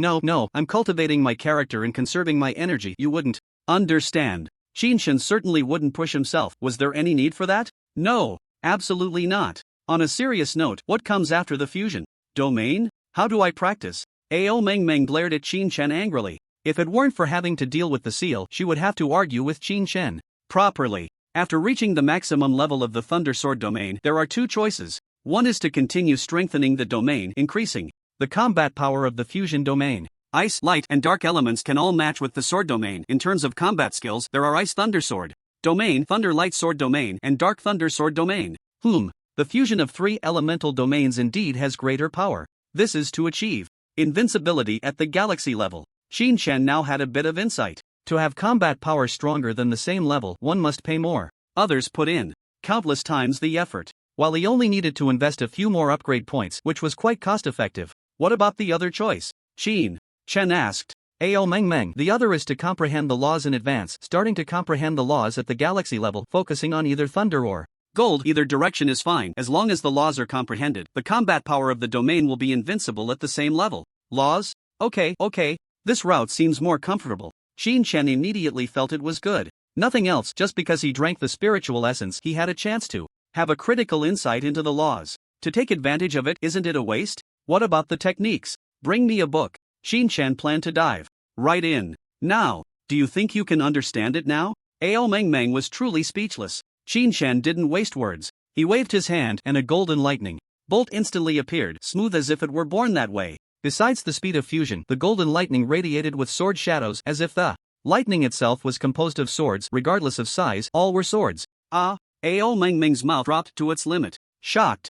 I'm cultivating my character and conserving my energy. You wouldn't understand. Qin-chan certainly wouldn't push himself. Was there any need for that? No, absolutely not. On a serious note, what comes after the fusion? Domain? How do I practice? Ao Mengmeng glared at Qin-chan angrily. If it weren't for having to deal with the seal, she would have to argue with Qin-chan properly. After reaching the maximum level of the Thunder Sword domain, there are two choices. One is to continue strengthening the domain, increasing the combat power of the fusion domain. Ice, light, and dark elements can all match with the sword domain. In terms of combat skills, there are Ice Thunder Sword domain, Thunder Light Sword domain, and Dark Thunder Sword domain. The fusion of three elemental domains indeed has greater power. This is to achieve invincibility at the galaxy level. Qin-chan now had a bit of insight. To have combat power stronger than the same level, one must pay more. Others put in countless times the effort, while he only needed to invest a few more upgrade points, which was quite cost-effective. What about the other choice? Qin-chan asked. Ao Mengmeng, the other is to comprehend the laws in advance, starting to comprehend the laws at the galaxy level, focusing on either thunder or gold. Either direction is fine, as long as the laws are comprehended. The combat power of the domain will be invincible at the same level. Laws? Okay, this route seems more comfortable. Qin-chan immediately felt it was good. Nothing else, just because he drank the spiritual essence, he had a chance to have a critical insight into the laws. To take advantage of it, isn't it a waste? What about the techniques? Bring me a book. Qin-chan planned to dive right in. Now, do you think you can understand it now? Ao Mengmeng was truly speechless. Qin-chan didn't waste words. He waved his hand and a golden lightning bolt instantly appeared, smooth as if it were born that way. Besides the speed of fusion, the golden lightning radiated with sword shadows as if the lightning itself was composed of swords, regardless of size, all were swords. Ao Mengmeng's mouth dropped to its limit. Shocked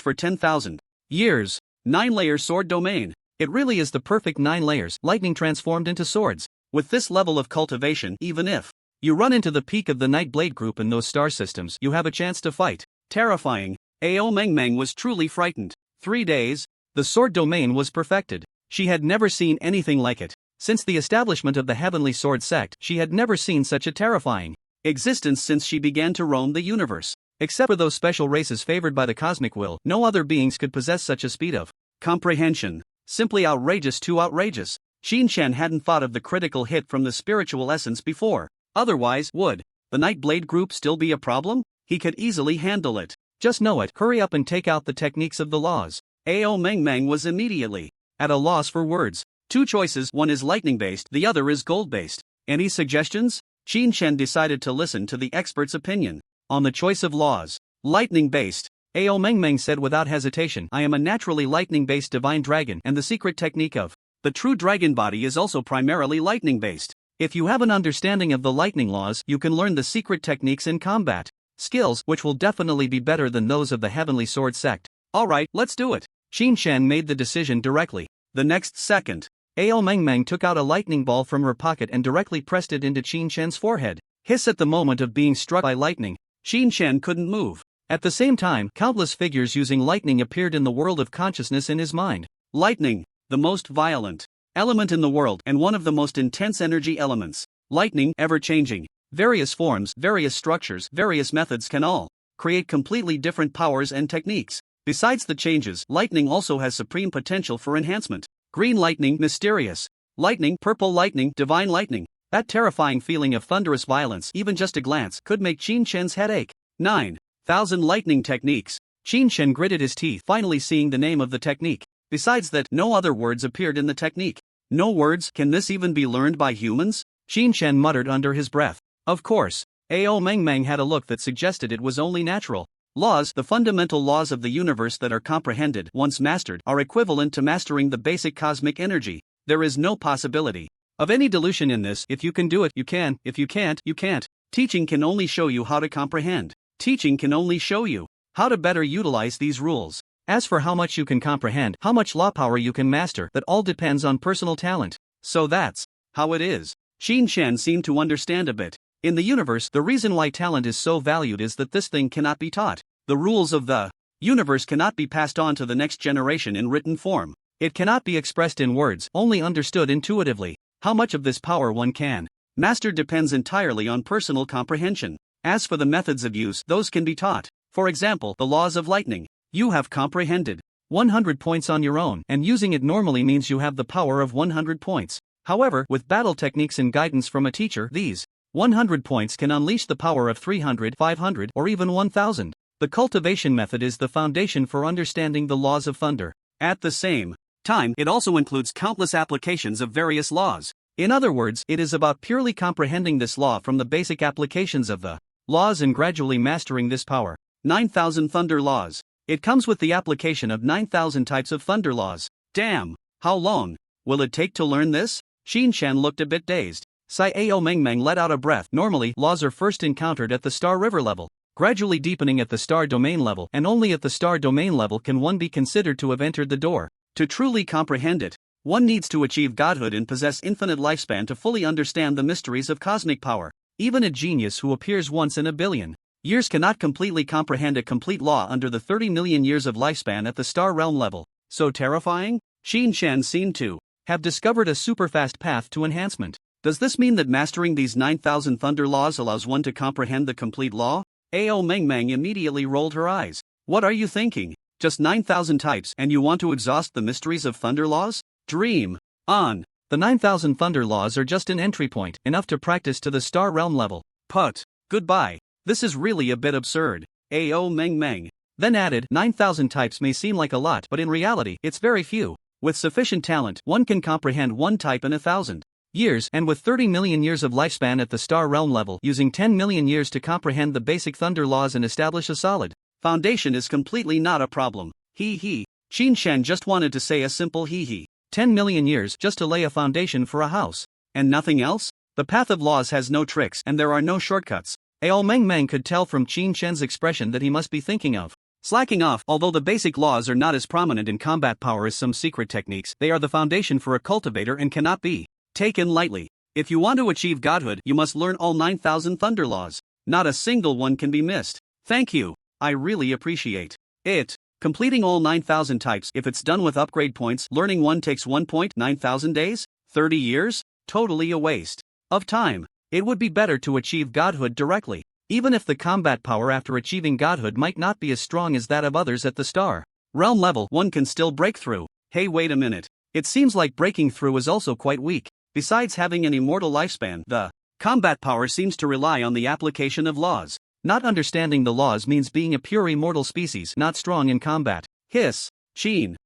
for 10,000 years. 9-layer sword domain. It really is the perfect 9 layers, lightning transformed into swords. With this level of cultivation, even if you run into the peak of the Night Blade group in those star systems, you have a chance to fight. Terrifying. Ao Mengmeng was truly frightened. 3 days, the sword domain was perfected. She had never seen anything like it. Since the establishment of the Heavenly Sword sect, she had never seen such a terrifying existence since she began to roam the universe. Except for those special races favored by the cosmic will, no other beings could possess such a speed of comprehension. Simply outrageous, too outrageous. Qin-chan hadn't thought of the critical hit from the spiritual essence before. Otherwise, would the Night Blade group still be a problem? He could easily handle it. Just know it. Hurry up and take out the techniques of the laws. Ao Mengmeng was immediately at a loss for words. 2 choices, one is lightning-based, the other is gold-based. Any suggestions? Qin-chan decided to listen to the expert's opinion on the choice of laws. Lightning-based. Ao Mengmeng said without hesitation, I am a naturally lightning-based divine dragon, and the secret technique of the true dragon body is also primarily lightning-based. If you have an understanding of the lightning laws, you can learn the secret techniques in combat skills, which will definitely be better than those of the Heavenly Sword sect. Alright, let's do it. Qin-chan made the decision directly. The next second, Ao Mengmeng took out a lightning ball from her pocket and directly pressed it into Qin-chan's forehead. Hiss at the moment of being struck by lightning. Qin-chan couldn't move. At the same time, countless figures using lightning appeared in the world of consciousness in his mind. Lightning, the most violent element in the world and one of the most intense energy elements. Lightning, ever-changing. Various forms, various structures, various methods can all create completely different powers and techniques. Besides the changes, lightning also has supreme potential for enhancement. Green lightning, mysterious lightning, purple lightning, divine lightning. That terrifying feeling of thunderous violence, even just a glance, could make Qin-chan's head ache. 9,000 lightning techniques. Qin-chan gritted his teeth, finally seeing the name of the technique. Besides that, no other words appeared in the technique. No words? Can this even be learned by humans? Qin-chan muttered under his breath. Of course. Ao Mengmeng had a look that suggested it was only natural. Laws, the fundamental laws of the universe that are comprehended, once mastered, are equivalent to mastering the basic cosmic energy. There is no possibility of any dilution in this. If you can do it, you can. If you can't, you can't. Teaching can only show you how to comprehend. Teaching can only show you how to better utilize these rules. As for how much you can comprehend, how much law power you can master, that all depends on personal talent. So that's how it is. Shin-chan seemed to understand a bit. In the universe, the reason why talent is so valued is that this thing cannot be taught. The rules of the universe cannot be passed on to the next generation in written form. It cannot be expressed in words, only understood intuitively. How much of this power one can master depends entirely on personal comprehension. As for the methods of use, those can be taught. For example, the laws of lightning. You have comprehended 100 points on your own, and using it normally means you have the power of 100 points. However, with battle techniques and guidance from a teacher, these 100 points can unleash the power of 300, 500, or even 1000. The cultivation method is the foundation for understanding the laws of thunder. At the same time, it also includes countless applications of various laws. In other words, it is about purely comprehending this law from the basic applications of the laws and gradually mastering this power. 9,000 thunder laws. It comes with the application of 9,000 types of thunder laws. Damn! How long will it take to learn this? Shin-chan looked a bit dazed. Sao Meng let out a breath. Normally, laws are first encountered at the star river level, gradually deepening at the star domain level, and only at the star domain level can one be considered to have entered the door. To truly comprehend it, one needs to achieve godhood and possess infinite lifespan to fully understand the mysteries of cosmic power. Even a genius who appears once in a billion years cannot completely comprehend a complete law under the 30 million years of lifespan at the star realm level. So terrifying? Shin-chan seemed to have discovered a super-fast path to enhancement. Does this mean that mastering these 9,000 thunder laws allows one to comprehend the complete law? Ao Meng immediately rolled her eyes. What are you thinking? Just 9,000 types and you want to exhaust the mysteries of thunder laws? Dream on. The 9,000 thunder laws are just an entry point, enough to practice to the star realm level. But goodbye. This is really a bit absurd. Ao Meng then added, 9,000 types may seem like a lot, but in reality, it's very few. With sufficient talent, one can comprehend one type in 1,000 years, and with 30 million years of lifespan at the star realm level, using 10 million years to comprehend the basic thunder laws and establish a solid foundation is completely not a problem. Hee. Shin-chan just wanted to say a simple hee. 10 million years just to lay a foundation for a house. And nothing else? The path of laws has no tricks and there are no shortcuts. Ao Meng could tell from Shin-chan's expression that he must be thinking of slacking off. Although the basic laws are not as prominent in combat power as some secret techniques, they are the foundation for a cultivator and cannot be taken lightly. If you want to achieve godhood, you must learn all 9,000 thunder laws. Not a single one can be missed. Thank you. I really appreciate it. Completing all 9,000 types, if it's done with upgrade points, learning one takes 1.9,000 days? 30 years? Totally a waste of time. It would be better to achieve godhood directly. Even if the combat power after achieving godhood might not be as strong as that of others at the star realm level, one can still break through. Hey, wait a minute. It seems like breaking through is also quite weak. Besides having an immortal lifespan, the combat power seems to rely on the application of laws. Not understanding the laws means being a pure immortal species, not strong in combat. Hiss. Shen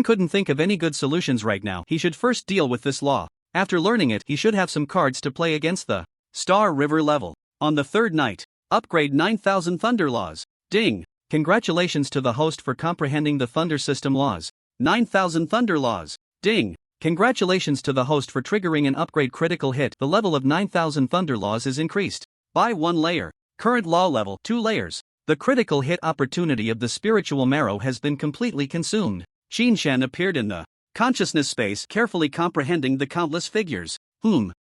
couldn't think of any good solutions right now. He should first deal with this law. After learning it, he should have some cards to play against the Star River level. On the third night, upgrade 9,000 thunder laws. Ding. Congratulations to the host for comprehending the thunder system laws. 9,000 thunder laws. Ding. Congratulations to the host for triggering an upgrade critical hit. The level of 9,000 thunder laws is increased by 1 layer. Current law level 2 layers. The critical hit opportunity of the spiritual marrow has been completely consumed. Shin-chan appeared in the consciousness space, carefully comprehending the countless figures.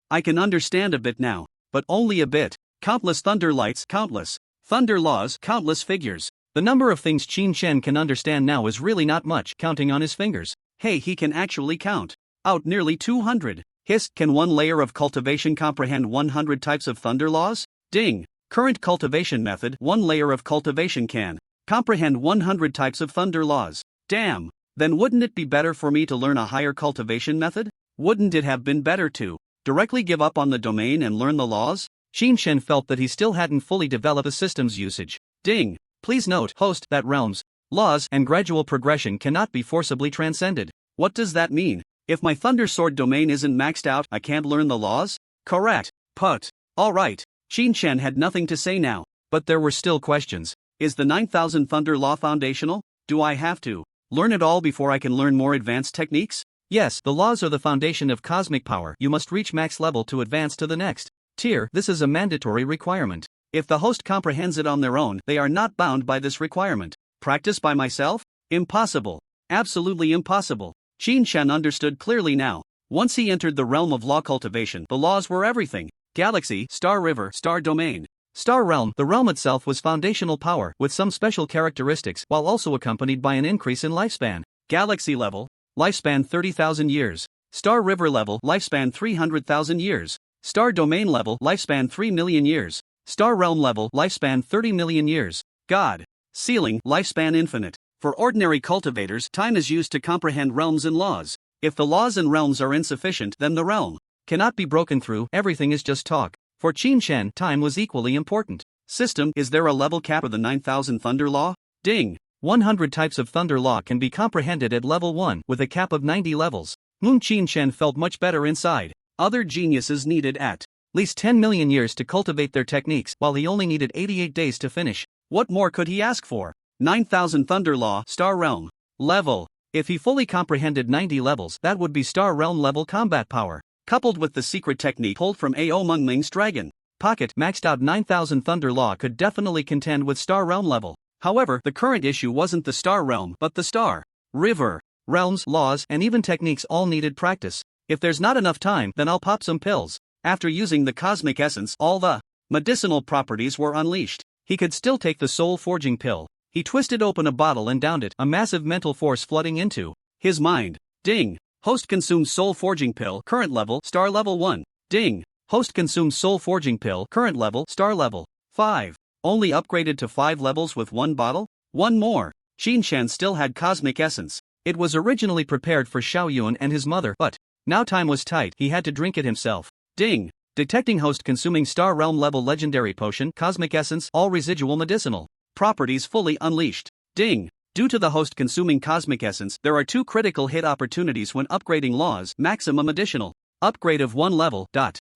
I can understand a bit now, but only a bit. Countless thunder lights, countless thunder laws, countless figures. The number of things Shin-chan can understand now is really not much, counting on his fingers. Hey, he can actually count out nearly 200. Hiss. Can one layer of cultivation comprehend 100 types of thunder laws? Ding. Current cultivation method, 1 layer of cultivation can comprehend 100 types of thunder laws. Damn. Then wouldn't it be better for me to learn a higher cultivation method? Wouldn't it have been better to directly give up on the domain and learn the laws? Shin felt that he still hadn't fully developed the system's usage. Ding. Please note, host, that realms, laws, and gradual progression cannot be forcibly transcended. What does that mean? If my Thunder Sword domain isn't maxed out, I can't learn the laws? Correct. Put. Alright. Shin had nothing to say now, but there were still questions. Is the 9,000 Thunder Law foundational? Do I have to learn it all before I can learn more advanced techniques? Yes, the laws are the foundation of cosmic power. You must reach max level to advance to the next tier. This is a mandatory requirement. If the host comprehends it on their own, they are not bound by this requirement. Practice by myself? Impossible. Absolutely impossible. Qin Shen understood clearly now. Once he entered the realm of law cultivation, the laws were everything. Galaxy, star river, star domain. Star realm. The realm itself was foundational power, with some special characteristics, while also accompanied by an increase in lifespan. Galaxy level, lifespan 30,000 years. Star river level, lifespan 300,000 years. Star domain level, lifespan 3 million years. Star realm level, lifespan 30 million years. God. Ceiling, lifespan infinite. For ordinary cultivators, time is used to comprehend realms and laws. If the laws and realms are insufficient, then the realm cannot be broken through, everything is just talk. For Qin Shen, time was equally important. System, is there a level cap of the 9,000 thunder law? Ding. 100 types of thunder law can be comprehended at level 1, with a cap of 90 levels. Qin Shen felt much better inside. Other geniuses needed at least 10 million years to cultivate their techniques, while he only needed 88 days to finish. What more could he ask for? 9,000 thunder law, star realm. Level. If he fully comprehended 90 levels, that would be star realm level combat power. Coupled with the secret technique pulled from Ao Mengming's dragon pocket, maxed out 9,000 thunder law could definitely contend with star realm level. However, the current issue wasn't the star realm, but the star river. Realms, laws, and even techniques all needed practice. If there's not enough time, then I'll pop some pills. After using the cosmic essence, all the medicinal properties were unleashed. He could still take the soul forging pill. He twisted open a bottle and downed it, a massive mental force flooding into his mind. Ding. Host consumes soul forging pill, current level, star level 1. Ding. Host consumes soul forging pill, current level, star level 5. Only upgraded to 5 levels with 1 bottle? One more. Qin Shen still had cosmic essence. It was originally prepared for Xiao Yun and his mother, but now time was tight, he had to drink it himself. Ding. Detecting host consuming star realm level legendary potion, cosmic essence, all residual medicinal properties fully unleashed. Ding. Due to the host consuming cosmic essence, there are 2 critical hit opportunities when upgrading laws, maximum additional upgrade of 1 level.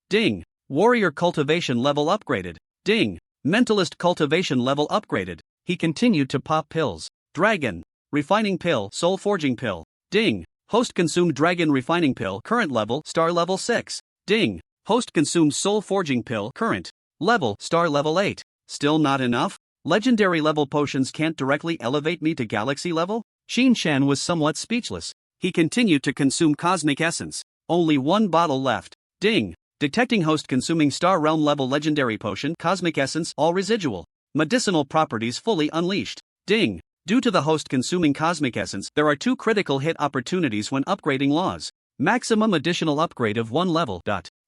Ding. Warrior cultivation level upgraded. Ding. Mentalist cultivation level upgraded. He continued to pop pills. Dragon. Refining pill, soul forging pill. Ding. Host consumed dragon refining pill, current level, star level 6. Ding. Host consumed soul forging pill, current level, star level 8. Still not enough? Legendary level potions can't directly elevate me to galaxy level? Qin Shen was somewhat speechless. He continued to consume cosmic essence. Only 1 bottle left. Ding. Detecting host consuming star realm level legendary potion, cosmic essence, all residual medicinal properties fully unleashed. Ding. Due to the host consuming cosmic essence, there are 2 critical hit opportunities when upgrading laws. Maximum additional upgrade of 1 level.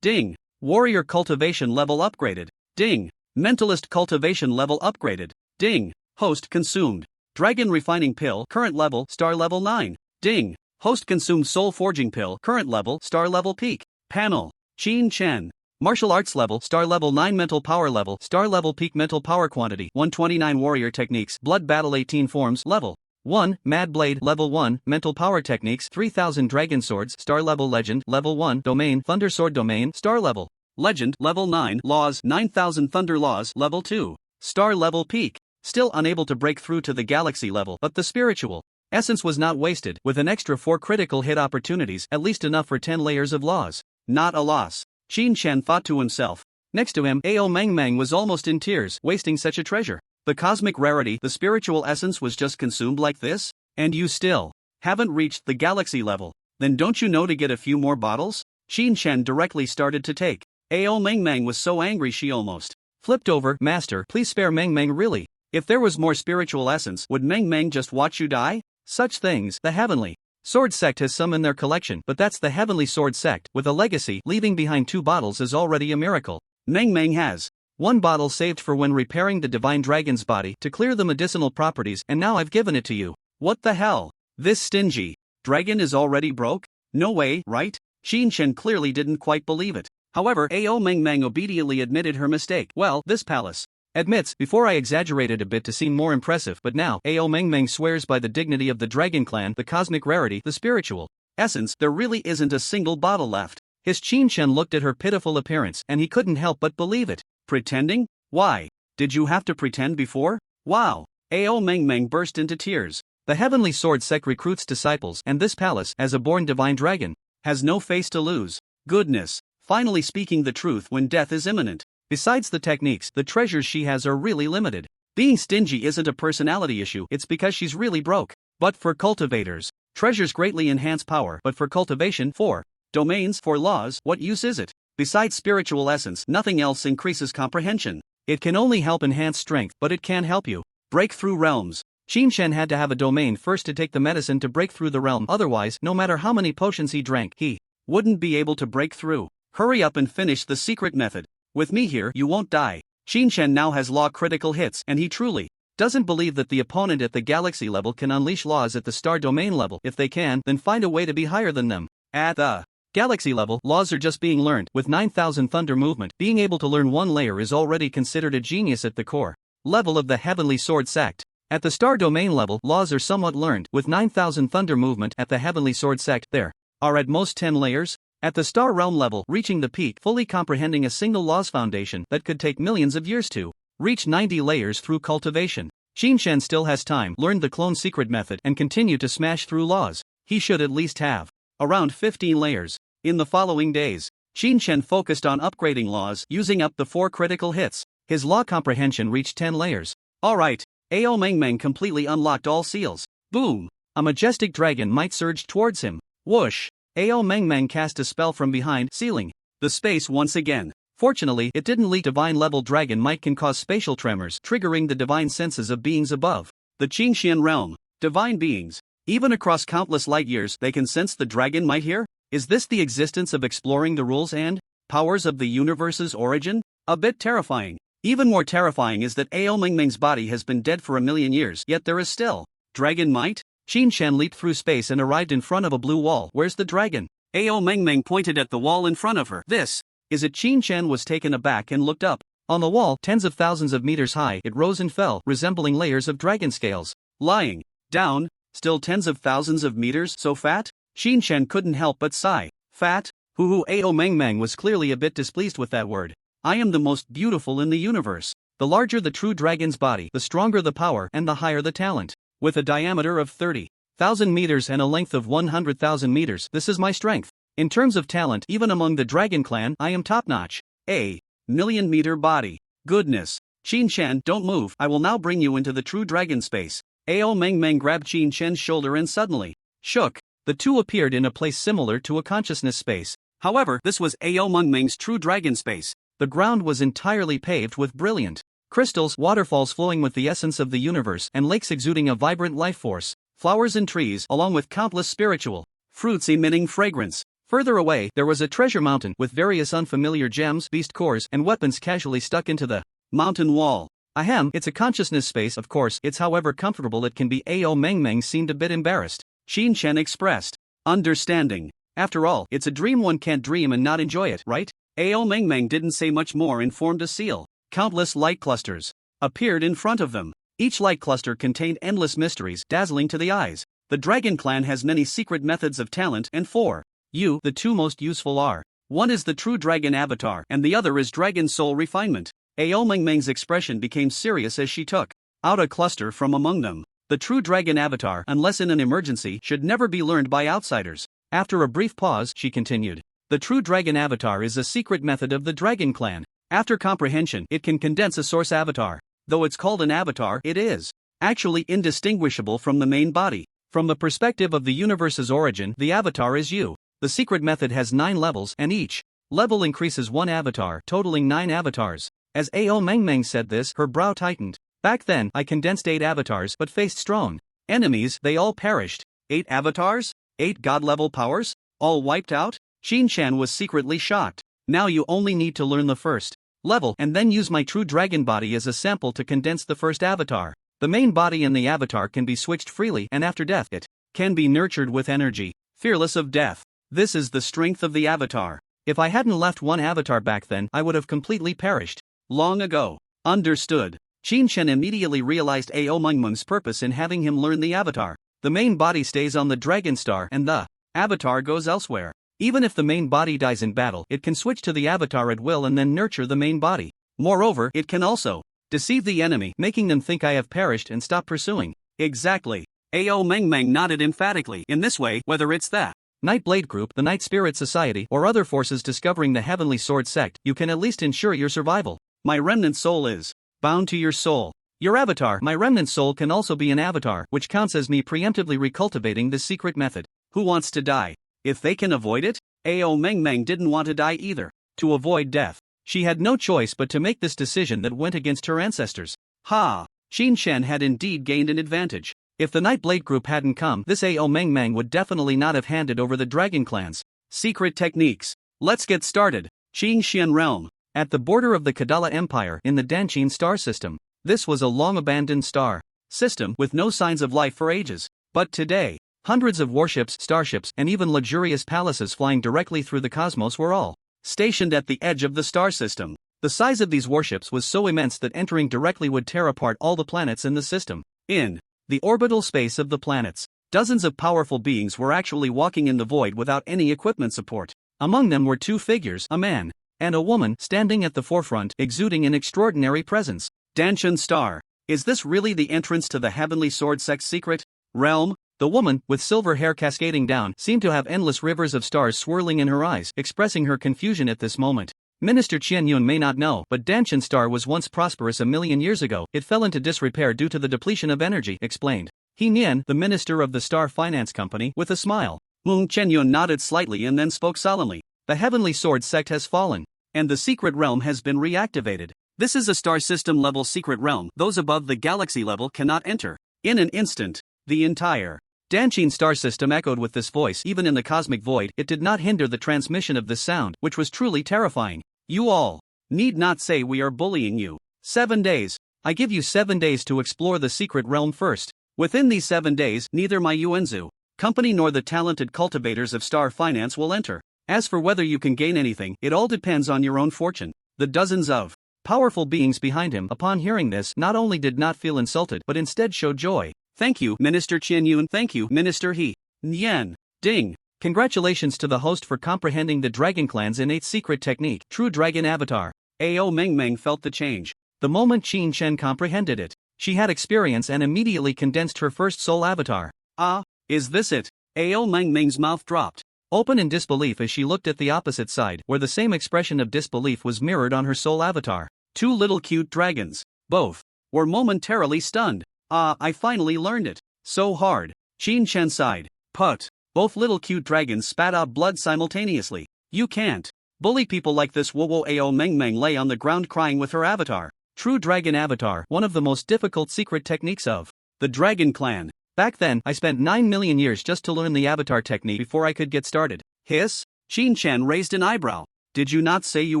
Ding. Warrior cultivation level upgraded. Ding. Mentalist cultivation level upgraded. Ding. Host consumed dragon refining pill, current level, star level 9. Ding. Host consumed soul forging pill, current level, star level peak. Panel. Qin Shen. Martial arts level, star level 9. Mental power level, star level peak. Mental power quantity 129. Warrior techniques, blood battle 18 forms, level 1. Mad blade, level 1. Mental power techniques 3000. Dragon swords, star level legend, level 1. Domain, thunder sword domain, star level legend, level 9. Laws, 9,000 thunder laws, level 2. Star level peak. Still unable to break through to the galaxy level, but the spiritual essence was not wasted. With an extra 4 critical hit opportunities, at least enough for 10 layers of laws. Not a loss. Qin Shen thought to himself. Next to him, Ao Mengming was almost in tears, wasting such a treasure. The cosmic rarity, the spiritual essence was just consumed like this? And you still haven't reached the galaxy level. Then don't you know to get a few more bottles? Qin Shen directly started to take. Ao Mengming was so angry she almost flipped over. Master, please spare Mengming, really. If there was more spiritual essence, would Mengming just watch you die? Such things, the heavenly sword sect has some in their collection, but that's the heavenly sword sect, with a legacy. Leaving behind 2 bottles is already a miracle. Mengming has 1 bottle saved for when repairing the divine dragon's body to clear the medicinal properties, and now I've given it to you. What the hell? This stingy dragon is already broke? No way, right? Qin Shen clearly didn't quite believe it. However, Ao Mengming obediently admitted her mistake. Well, this palace admits, before I exaggerated a bit to seem more impressive, but now, Ao Mengming swears by the dignity of the dragon clan, the cosmic rarity, the spiritual essence, there really isn't a single bottle left. His Qin Shen looked at her pitiful appearance, and he couldn't help but believe it. Pretending? Why? Did you have to pretend before? Wow. Ao Mengming burst into tears. The heavenly sword sect recruits disciples, and this palace, as a born divine dragon, has no face to lose. Goodness. Finally speaking the truth when death is imminent. Besides the techniques, the treasures she has are really limited. Being stingy isn't a personality issue, it's because she's really broke. But for cultivators, treasures greatly enhance power, but for cultivation, for domains, for laws, what use is it? Besides spiritual essence, nothing else increases comprehension. It can only help enhance strength, but it can't help you break through realms. Qin Shen had to have a domain first to take the medicine to break through the realm, otherwise, no matter how many potions he drank, he wouldn't be able to break through. Hurry up and finish the secret method. With me here, you won't die. Qin Shen now has law critical hits, and he truly doesn't believe that the opponent at the galaxy level can unleash laws at the star domain level. If they can, then find a way to be higher than them. At the galaxy level, laws are just being learned. With 9,000 thunder movement, being able to learn one layer is already considered a genius at the core level of the Heavenly Sword sect. At the star domain level, laws are somewhat learned. With 9,000 thunder movement at the Heavenly Sword sect, there are at most 10 layers. At the star realm level, reaching the peak, fully comprehending a single law's foundation that could take millions of years to reach 90 layers through cultivation. Qin Shen still has time, learned the clone secret method, and continue to smash through laws. He should at least have around 15 layers. In the following days, Qin Shen focused on upgrading laws, using up the 4 critical hits. His law comprehension reached 10 layers. Alright, Ao Mengmeng completely unlocked all seals. Boom! A majestic dragon might surged towards him. Whoosh! Ao Mengmeng cast a spell from behind, sealing the space once again. Fortunately, it didn't leak. Divine-level dragon might can cause spatial tremors, triggering the divine senses of beings above the Qingxian realm. Divine beings. Even across countless light years, they can sense the dragon might here? Is this the existence of exploring the rules and powers of the universe's origin? A bit terrifying. Even more terrifying is that Ao Mengmeng's body has been dead for 1,000,000 years, yet there is still dragon might? Qin Shen leaped through space and arrived in front of a blue wall. Where's the dragon? Ao Mengmeng pointed at the wall in front of her. This is it. Qin Shen was taken aback and looked up. On the wall, tens of thousands of meters high, it rose and fell, resembling layers of dragon scales. Lying down, still tens of thousands of meters, so fat? Qin Shen couldn't help but sigh. Fat? Hoo-hoo. Ao Mengmeng was clearly a bit displeased with that word. I am the most beautiful in the universe. The larger the true dragon's body, the stronger the power and the higher the talent. With a diameter of 30,000 meters and a length of 100,000 meters, this is my strength. In terms of talent, even among the dragon clan, I am top-notch. A 1,000,000-meter body. Goodness. Qin Shen, don't move. I will now bring you into the true dragon space. Ao Mengmeng grabbed Qin Shen's shoulder and suddenly shook. The two appeared in a place similar to a consciousness space. However, this was Ao Mengmeng's true dragon space. The ground was entirely paved with brilliant crystals, waterfalls flowing with the essence of the universe, and lakes exuding a vibrant life force, flowers and trees, along with countless spiritual fruits emitting fragrance. Further away, there was a treasure mountain with various unfamiliar gems, beast cores, and weapons casually stuck into the mountain wall. Ahem, it's a consciousness space, of course. It's however comfortable it can be. Ao Mengmeng seemed a bit embarrassed. Qin Shen expressed understanding. After all, it's a dream. One can't dream and not enjoy it, right? Ao Mengmeng didn't say much more and formed a seal. Countless light clusters appeared in front of them. Each light cluster contained endless mysteries, dazzling to the eyes. The Dragon Clan has many secret methods of talent, and for you, the two most useful are: one is the true dragon avatar, and the other is dragon soul refinement. Ao Mengmeng's expression became serious as she took out a cluster from among them. The true dragon avatar, unless in an emergency, should never be learned by outsiders. After a brief pause, she continued. The true dragon avatar is a secret method of the Dragon Clan. After comprehension, it can condense a source avatar. Though it's called an avatar, it is actually indistinguishable from the main body. From the perspective of the universe's origin, the avatar is you. The secret method has 9 levels, and each level increases 1 avatar, totaling 9 avatars. As Ao Mengmeng said this, her brow tightened. Back then, I condensed 8 avatars but faced strong enemies. They all perished. 8 avatars? 8 god-level powers? All wiped out? Qin Shan was secretly shocked. Now you only need to learn the first level and then use my true dragon body as a sample to condense the first avatar. The main body and the avatar can be switched freely, and after death it can be nurtured with energy, fearless of death. This is the strength of the avatar. If I hadn't left one avatar back then, I would have completely perished long ago. Understood. Qin Shen immediately realized Ao Mengmeng's purpose in having him learn the avatar. The main body stays on the dragon star and the avatar goes elsewhere. Even if the main body dies in battle, it can switch to the avatar at will and then nurture the main body. Moreover, it can also deceive the enemy, making them think I have perished and stop pursuing. Exactly. Ao Mengmeng nodded emphatically. In this way, whether it's the Night Blade Group, the Night Spirit Society, or other forces discovering the Heavenly Sword sect, you can at least ensure your survival. My remnant soul is bound to your soul. Your avatar, my remnant soul, can also be an avatar, which counts as me preemptively recultivating this secret method. Who wants to die? If they can avoid it? Ao Meng Meng didn't want to die either. To avoid death, she had no choice but to make this decision that went against her ancestors. Ha! Xin Shen had indeed gained an advantage. If the Night Blade Group hadn't come, this Ao Meng Meng would definitely not have handed over the Dragon Clans. Secret techniques. Let's get started. Qing Xian Realm. At the border of the Kadala Empire in the Danchin star system. This was a long-abandoned star system with no signs of life for ages. But today, hundreds of warships, starships, and even luxurious palaces flying directly through the cosmos were all stationed at the edge of the star system. The size of these warships was so immense that entering directly would tear apart all the planets in the system. In the orbital space of the planets, dozens of powerful beings were actually walking in the void without any equipment support. Among them were two figures, a man and a woman, standing at the forefront, exuding an extraordinary presence. Danchin Star. Is this really the entrance to the Heavenly Sword sect's secret realm? The woman, with silver hair cascading down, seemed to have endless rivers of stars swirling in her eyes, expressing her confusion at this moment. Minister Qian Yun may not know, but Danchin Star was once prosperous 1,000,000 years ago. It fell into disrepair due to the depletion of energy, explained He Nian, the minister of the Star Finance Company, with a smile. Qian Yun nodded slightly and then spoke solemnly. The Heavenly Sword sect has fallen, and the secret realm has been reactivated. This is a star system level secret realm. Those above the galaxy level cannot enter. In an instant, the entire Danchin star system echoed with this voice. Even in the cosmic void, it did not hinder the transmission of this sound, which was truly terrifying. You all need not say we are bullying you. 7 days. I give you 7 days to explore the secret realm first. Within these 7 days, neither my Yuanzu company nor the talented cultivators of star finance will enter. As for whether you can gain anything, it all depends on your own fortune. The dozens of powerful beings behind him, upon hearing this, not only did not feel insulted but instead showed joy. Thank you, Minister Qian Yun. Thank you, Minister He Nian. Ding. Congratulations to the host for comprehending the Dragon Clan's innate secret technique, True Dragon Avatar. Ao Meng Meng felt the change. The moment Qin Shen comprehended it, she had experience and immediately condensed her first soul avatar. Ah, is this it? Ao Meng Meng's mouth dropped open in disbelief as she looked at the opposite side, where the same expression of disbelief was mirrored on her soul avatar. Two little cute dragons. Both were momentarily stunned. Ah, I finally learned it. So hard. Qin Shen sighed. Put. Both little cute dragons spat out blood simultaneously. You can't bully people like this. Wo Ao Meng Meng lay on the ground crying with her avatar. True Dragon Avatar, one of the most difficult secret techniques of the Dragon Clan. Back then, I spent 9,000,000 years just to learn the avatar technique before I could get started. Hiss? Qin Shen raised an eyebrow. Did you not say you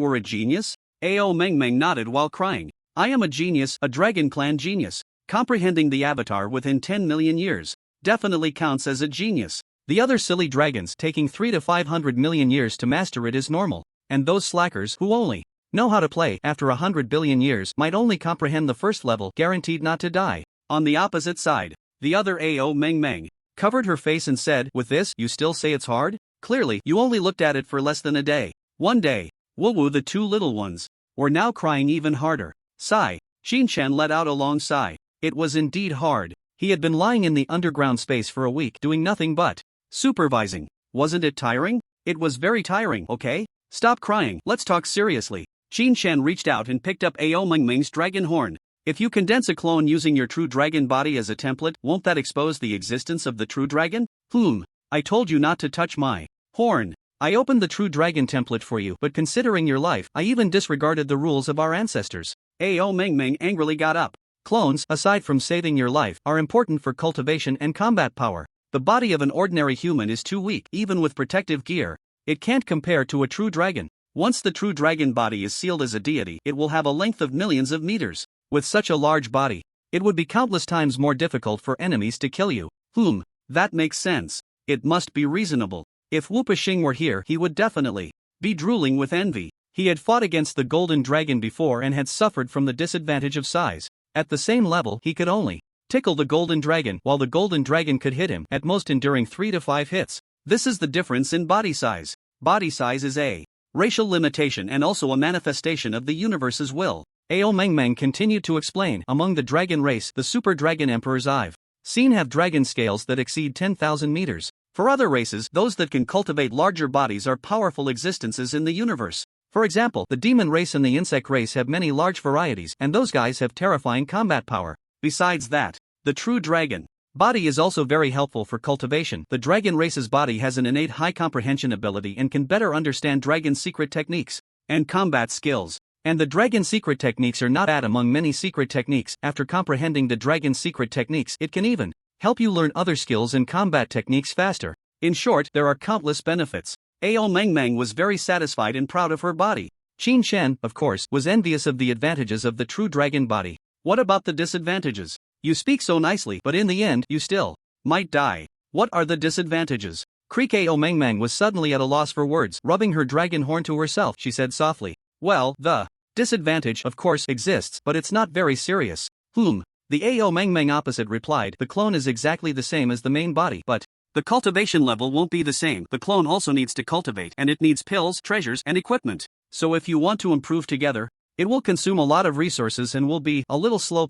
were a genius? Ao Meng Meng nodded while crying. I am a genius, a Dragon Clan genius. Comprehending the avatar within 10,000,000 years definitely counts as a genius. The other silly dragons taking 300 to 500,000,000 years to master it is normal, and those slackers who only know how to play after 100 billion years might only comprehend the first level, guaranteed not to die. On the opposite side, the other Ao Meng Meng covered her face and said, with this, you still say it's hard? Clearly, you only looked at it for less than a day. One day. Woo, the two little ones were now crying even harder. Sigh. Qin Shen let out a long sigh. It was indeed hard. He had been lying in the underground space for a week doing nothing but supervising. Wasn't it tiring? It was very tiring, okay? Stop crying, let's talk seriously. Qin Shen reached out and picked up Ao Meng Meng's dragon horn. If you condense a clone using your true dragon body as a template, won't that expose the existence of the true dragon? I told you not to touch my horn. I opened the true dragon template for you, but considering your life, I even disregarded the rules of our ancestors. Ao Meng Meng angrily got up. Clones, aside from saving your life, are important for cultivation and combat power. The body of an ordinary human is too weak, even with protective gear. It can't compare to a true dragon. Once the true dragon body is sealed as a deity, it will have a length of millions of meters. With such a large body, it would be countless times more difficult for enemies to kill you. That makes sense. It must be reasonable. If Wu Peixing were here, he would definitely be drooling with envy. He had fought against the golden dragon before and had suffered from the disadvantage of size. At the same level, he could only tickle the golden dragon, while the golden dragon could hit him, at most enduring 3 to 5 hits. This is the difference in body size. Body size is a racial limitation and also a manifestation of the universe's will. Ao Meng Meng continued to explain. Among the dragon race, the super dragon emperors I've seen have dragon scales that exceed 10,000 meters. For other races, those that can cultivate larger bodies are powerful existences in the universe. For example, the demon race and the insect race have many large varieties, and those guys have terrifying combat power. Besides that, the true dragon body is also very helpful for cultivation. The dragon race's body has an innate high comprehension ability and can better understand dragon's secret techniques and combat skills. And the dragon's secret techniques are not bad among many secret techniques. After comprehending the dragon's secret techniques, it can even help you learn other skills and combat techniques faster. In short, there are countless benefits. Ao Mengmeng was very satisfied and proud of her body. Qin Shen, of course, was envious of the advantages of the true dragon body. What about the disadvantages? You speak so nicely, but in the end, you still might die. What are the disadvantages? Creek Ao Mengmeng was suddenly at a loss for words. Rubbing her dragon horn to herself, she said softly. Well, the disadvantage, of course, exists, but it's not very serious. The Ao Mengmeng opposite replied, the clone is exactly the same as the main body, but the cultivation level won't be the same. The clone also needs to cultivate, and it needs pills, treasures, and equipment. So if you want to improve together, it will consume a lot of resources and will be a little slow.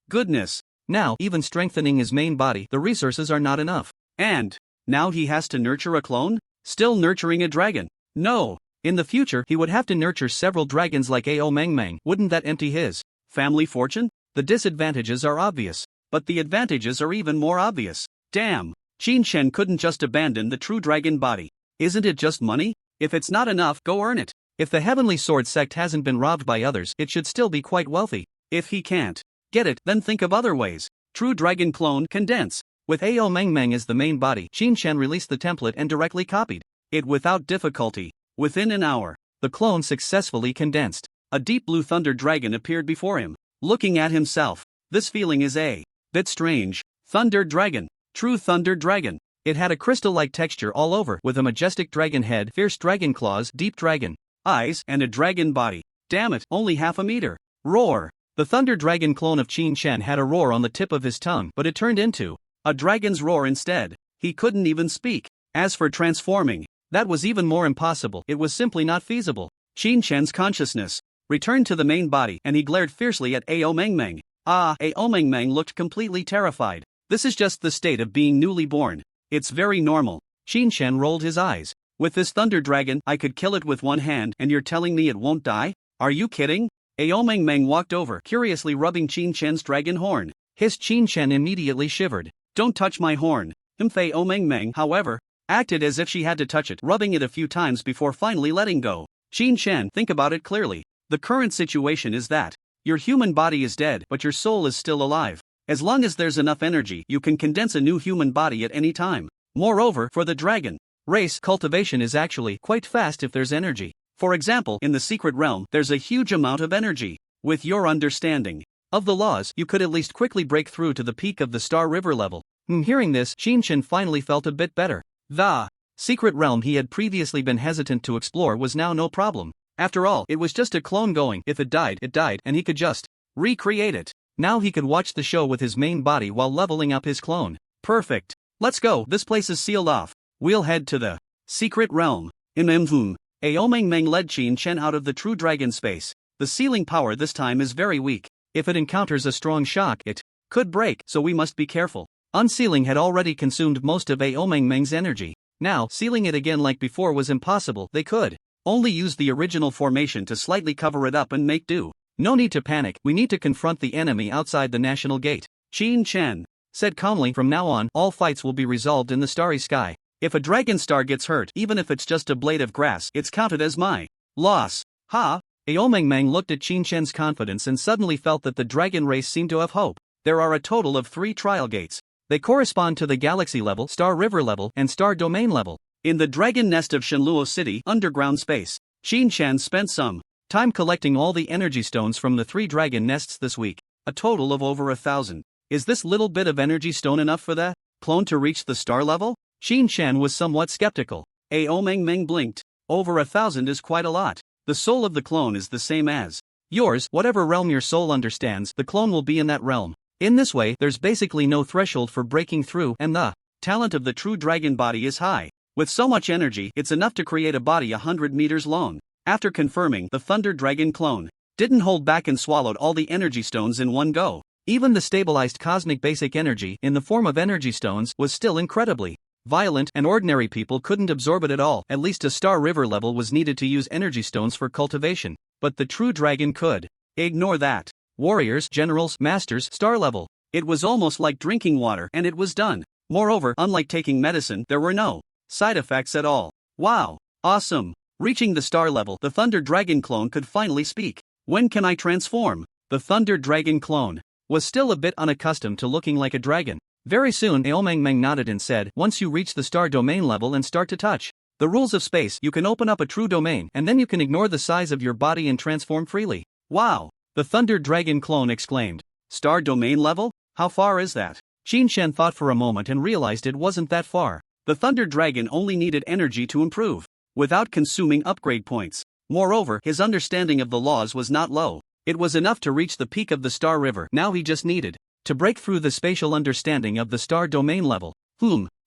Goodness. Now, even strengthening his main body, the resources are not enough. And now he has to nurture a clone? Still nurturing a dragon? No. In the future, he would have to nurture several dragons like Ao Mengmeng. Wouldn't that empty his family fortune? The disadvantages are obvious, but the advantages are even more obvious. Damn. Qin Shen couldn't just abandon the true dragon body. Isn't it just money? If it's not enough, go earn it. If the Heavenly Sword sect hasn't been robbed by others, it should still be quite wealthy. If he can't get it, then think of other ways. True dragon clone condense. With Ao Mengmeng as the main body, Qin Shen released the template and directly copied it without difficulty. Within an hour, the clone successfully condensed. A deep blue thunder dragon appeared before him, looking at himself. This feeling is a bit strange. Thunder dragon. True thunder dragon. It had a crystal-like texture all over, with a majestic dragon head, fierce dragon claws, deep dragon eyes, and a dragon body. Damn it, only half a meter. Roar. The thunder dragon clone of Qin Shen had a roar on the tip of his tongue, but it turned into a dragon's roar instead. He couldn't even speak. As for transforming, that was even more impossible. It was simply not feasible. Qin Shen's consciousness returned to the main body, and he glared fiercely at Ao Mengmeng. Ao Mengmeng looked completely terrified. This is just the state of being newly born. It's very normal. Qin Shen rolled his eyes. With this thunder dragon, I could kill it with one hand, and you're telling me it won't die? Are you kidding? Ao Mengmeng walked over, curiously rubbing Qin Shen's dragon horn. His Qin Shen immediately shivered. Don't touch my horn. Ao Mengmeng, however, acted as if she had to touch it, rubbing it a few times before finally letting go. Qin Shen, think about it clearly. The current situation is that your human body is dead, but your soul is still alive. As long as there's enough energy, you can condense a new human body at any time. Moreover, for the dragon race, cultivation is actually quite fast if there's energy. For example, in the secret realm, there's a huge amount of energy. With your understanding of the laws, you could at least quickly break through to the peak of the Star River level. Hearing this, Qin Shen finally felt a bit better. The secret realm he had previously been hesitant to explore was now no problem. After all, it was just a clone going. If it died, and he could just recreate it. Now he could watch the show with his main body while leveling up his clone. Perfect. Let's go, this place is sealed off. We'll head to the secret realm. Ao Mengmeng led Qin Shen out of the true dragon space. The sealing power this time is very weak. If it encounters a strong shock, it could break, so we must be careful. Unsealing had already consumed most of Ao Mengmeng's energy. Now, sealing it again like before was impossible. They could only use the original formation to slightly cover it up and make do. No need to panic, we need to confront the enemy outside the national gate. Qin Shen said calmly, from now on, all fights will be resolved in the starry sky. If a dragon star gets hurt, even if it's just a blade of grass, it's counted as my loss. Ha! Ao Mengmeng looked at Qin Shen's confidence and suddenly felt that the dragon race seemed to have hope. There are a total of 3 trial gates. They correspond to the galaxy level, Star River level, and Star Domain level. In the dragon nest of Shenluo City, underground space, Qin Shen spent some time collecting all the energy stones from the 3 dragon nests this week, a total of over 1,000. Is this little bit of energy stone enough for the clone to reach the star level? Qin Shen was somewhat skeptical. Ao Mengmeng blinked. Over 1,000 is quite a lot. The soul of the clone is the same as yours. Whatever realm your soul understands, the clone will be in that realm. In this way, there's basically no threshold for breaking through, and the talent of the true dragon body is high. With so much energy, it's enough to create a body 100 meters long. After confirming, the Thunder Dragon clone didn't hold back and swallowed all the energy stones in one go. Even the stabilized cosmic basic energy, in the form of energy stones, was still incredibly violent, and ordinary people couldn't absorb it at all. At least a star river level was needed to use energy stones for cultivation. But the true dragon could. Ignore that. Warriors, generals, masters, star level. It was almost like drinking water, and it was done. Moreover, unlike taking medicine, there were no side effects at all. Wow. Awesome. Reaching the star level, the Thunder Dragon clone could finally speak. When can I transform? The Thunder Dragon clone was still a bit unaccustomed to looking like a dragon. Very soon Aomeng nodded and said, once you reach the star domain level and start to touch the rules of space, you can open up a true domain, and then you can ignore the size of your body and transform freely. Wow! The Thunder Dragon clone exclaimed. Star domain level? How far is that? Qin Shen thought for a moment and realized it wasn't that far. The Thunder Dragon only needed energy to improve, without consuming upgrade points. Moreover, his understanding of the laws was not low. It was enough to reach the peak of the Star River. Now he just needed to break through the spatial understanding of the star domain level.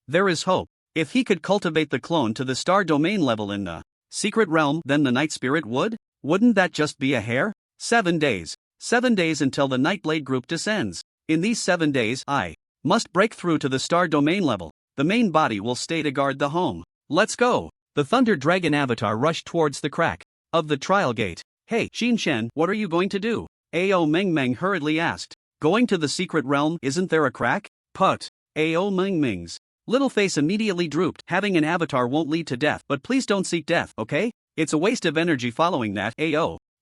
There is hope. If he could cultivate the clone to the star domain level in the secret realm, then the Night Spirit wouldn't that just be a hair? 7 days. 7 days until the Nightblade group descends. In these 7 days, I must break through to the star domain level. The main body will stay to guard the home. Let's go. The Thunder Dragon avatar rushed towards the crack of the trial gate. Hey, Qin Shen, what are you going to do? Aomeng hurriedly asked. Going to the secret realm, isn't there a crack? Put. Aomeng's little face immediately drooped. Having an avatar won't lead to death, but please don't seek death, okay? It's a waste of energy following that.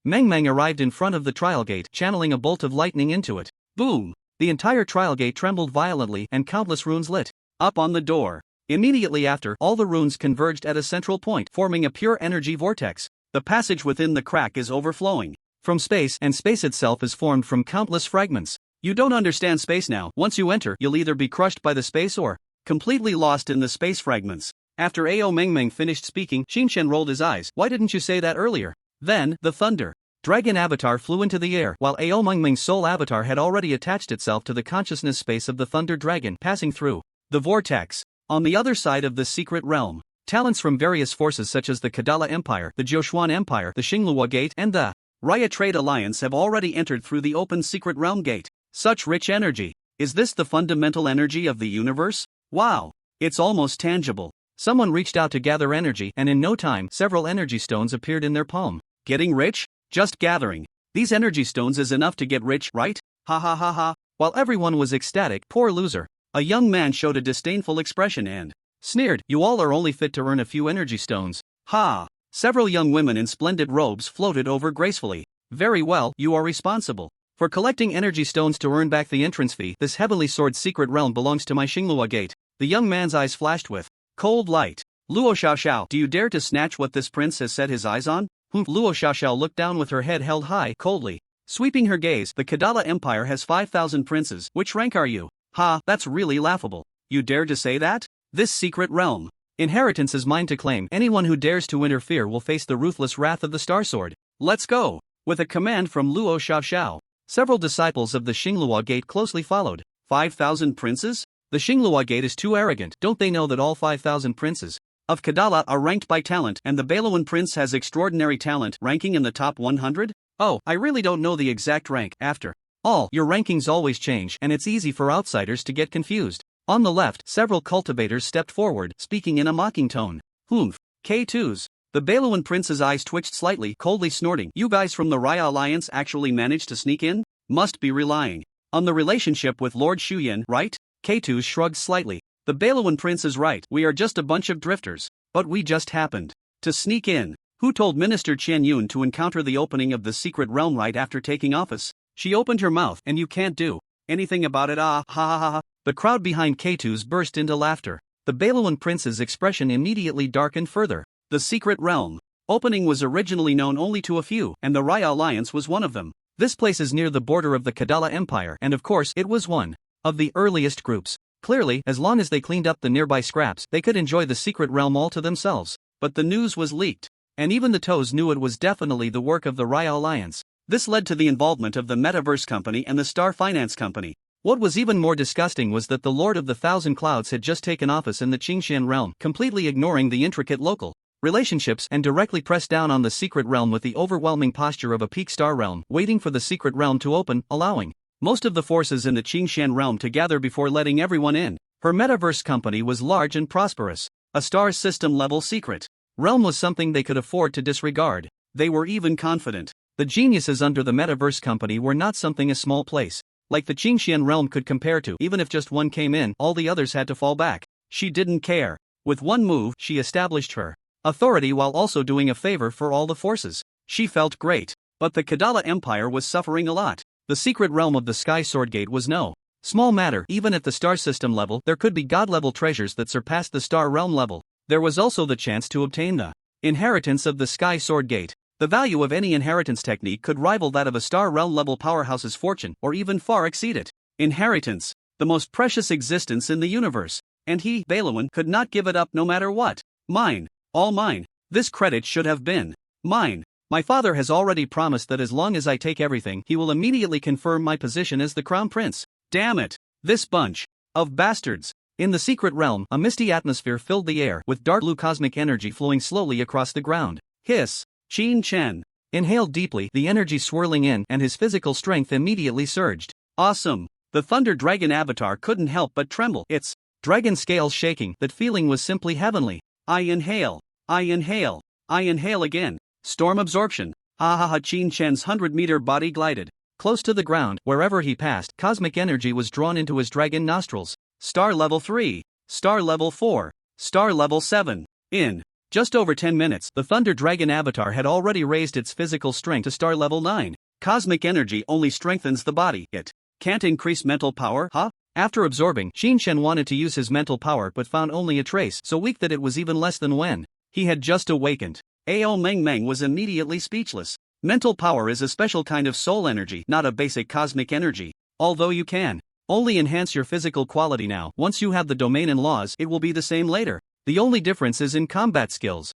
Meng arrived in front of the trial gate, channeling a bolt of lightning into it. Boom! The entire trial gate trembled violently and countless runes lit up on the door. Immediately after, all the runes converged at a central point, forming a pure energy vortex. The passage within the crack is overflowing from space, and space itself is formed from countless fragments. You don't understand space now. Once you enter, you'll either be crushed by the space or completely lost in the space fragments. After Aomeng finished speaking, Qin Shen rolled his eyes. Why didn't you say that earlier? Then, the Thunder Dragon avatar flew into the air, while Aomeng's soul avatar had already attached itself to the consciousness space of the Thunder Dragon, passing through the vortex. On the other side of the secret realm, talents from various forces such as the Kadala Empire, the Jioshuan Empire, the Xinglua Gate, and the Raya Trade Alliance have already entered through the open secret realm gate. Such rich energy. Is this the fundamental energy of the universe? Wow! It's almost tangible. Someone reached out to gather energy, and in no time, several energy stones appeared in their palm. Getting rich? Just gathering. These energy stones is enough to get rich, right? Ha ha ha ha. While everyone was ecstatic, poor loser. A young man showed a disdainful expression and sneered, you all are only fit to earn a few energy stones. Ha! Several young women in splendid robes floated over gracefully. Very well, you are responsible for collecting energy stones to earn back the entrance fee. This heavily stored secret realm belongs to my Xinglua Gate. The young man's eyes flashed with cold light. Luo Xiaoxiao, do you dare to snatch what this prince has set his eyes on? Luo Xiaoxiao looked down with her head held high, coldly. Sweeping her gaze, the Kadala Empire has 5,000 princes. Which rank are you? Ha, that's really laughable. You dare to say that? This secret realm inheritance is mine to claim. Anyone who dares to interfere will face the ruthless wrath of the Star Sword. Let's go. With a command from Luo Xiaoxiao, several disciples of the Xinglua Gate closely followed. 5,000 princes? The Xinglua Gate is too arrogant. Don't they know that all 5,000 princes of Kadala are ranked by talent, and the Balawan prince has extraordinary talent, ranking in the top 100? Oh, I really don't know the exact rank. After all, your rankings always change, and it's easy for outsiders to get confused. On the left, several cultivators stepped forward, speaking in a mocking tone. K2s. The Balawan prince's eyes twitched slightly, coldly snorting. You guys from the Raya Alliance actually managed to sneak in? Must be relying on the relationship with Lord Shuyan, right? K2 shrugged slightly. The Balawan prince is right. We are just a bunch of drifters. But we just happened to sneak in. Who told Minister Qian Yun to encounter the opening of the secret realm right after taking office? She opened her mouth, and you can't do anything about it. Ah, ha ha ha. The crowd behind K2's burst into laughter. The Balawan prince's expression immediately darkened further. The secret realm opening was originally known only to a few, and the Raya Alliance was one of them. This place is near the border of the Kadala Empire, and of course, it was one of the earliest groups. Clearly, as long as they cleaned up the nearby scraps, they could enjoy the secret realm all to themselves. But the news was leaked, and even the Toes knew it was definitely the work of the Raya Alliance. This led to the involvement of the Metaverse Company and the Star Finance Company. What was even more disgusting was that the Lord of the Thousand Clouds had just taken office in the Qingxian realm, completely ignoring the intricate local relationships and directly pressed down on the secret realm with the overwhelming posture of a peak star realm, waiting for the secret realm to open, allowing most of the forces in the Qingxian realm to gather before letting everyone in. Her metaverse company was large and prosperous, a star system level secret. Realm was something they could afford to disregard. They were even confident. The geniuses under the metaverse company were not something a small place, like the Qingxian realm could compare to. Even if just one came in, all the others had to fall back. She didn't care. With one move, she established her authority while also doing a favor for all the forces. She felt great. But the Kadala Empire was suffering a lot. The secret realm of the Sky Sword Gate was no small matter. Even at the star system level, there could be god-level treasures that surpassed the star realm level. There was also the chance to obtain the inheritance of the Sky Sword Gate. The value of any inheritance technique could rival that of a star realm level powerhouse's fortune, or even far exceed it. Inheritance, the most precious existence in the universe. And he, Balawan, could not give it up no matter what. Mine. All mine. This credit should have been mine. My father has already promised that as long as I take everything, he will immediately confirm my position as the crown prince. Damn it. This bunch of bastards. In the secret realm, a misty atmosphere filled the air, with dark blue cosmic energy flowing slowly across the ground. Hiss. Qin Chen inhaled deeply, the energy swirling in, and his physical strength immediately surged. Awesome. The Thunder Dragon avatar couldn't help but tremble, its dragon scales shaking. That feeling was simply heavenly. I inhale. I inhale. I inhale again. Storm absorption. Ha ha ha. Qin Chen's 100-meter body glided close to the ground. Wherever he passed, cosmic energy was drawn into his dragon nostrils. Star level 3. Star level 4. Star level 7. In just over 10 minutes, the Thunder Dragon avatar had already raised its physical strength to star level 9. Cosmic energy only strengthens the body. It can't increase mental power, huh? After absorbing, Qin Chen wanted to use his mental power but found only a trace, so weak that it was even less than when he had just awakened. Ao Meng Meng was immediately speechless. Mental power is a special kind of soul energy, not a basic cosmic energy. Although you can only enhance your physical quality now, once you have the domain and laws, it will be the same later. The only difference is in combat skills.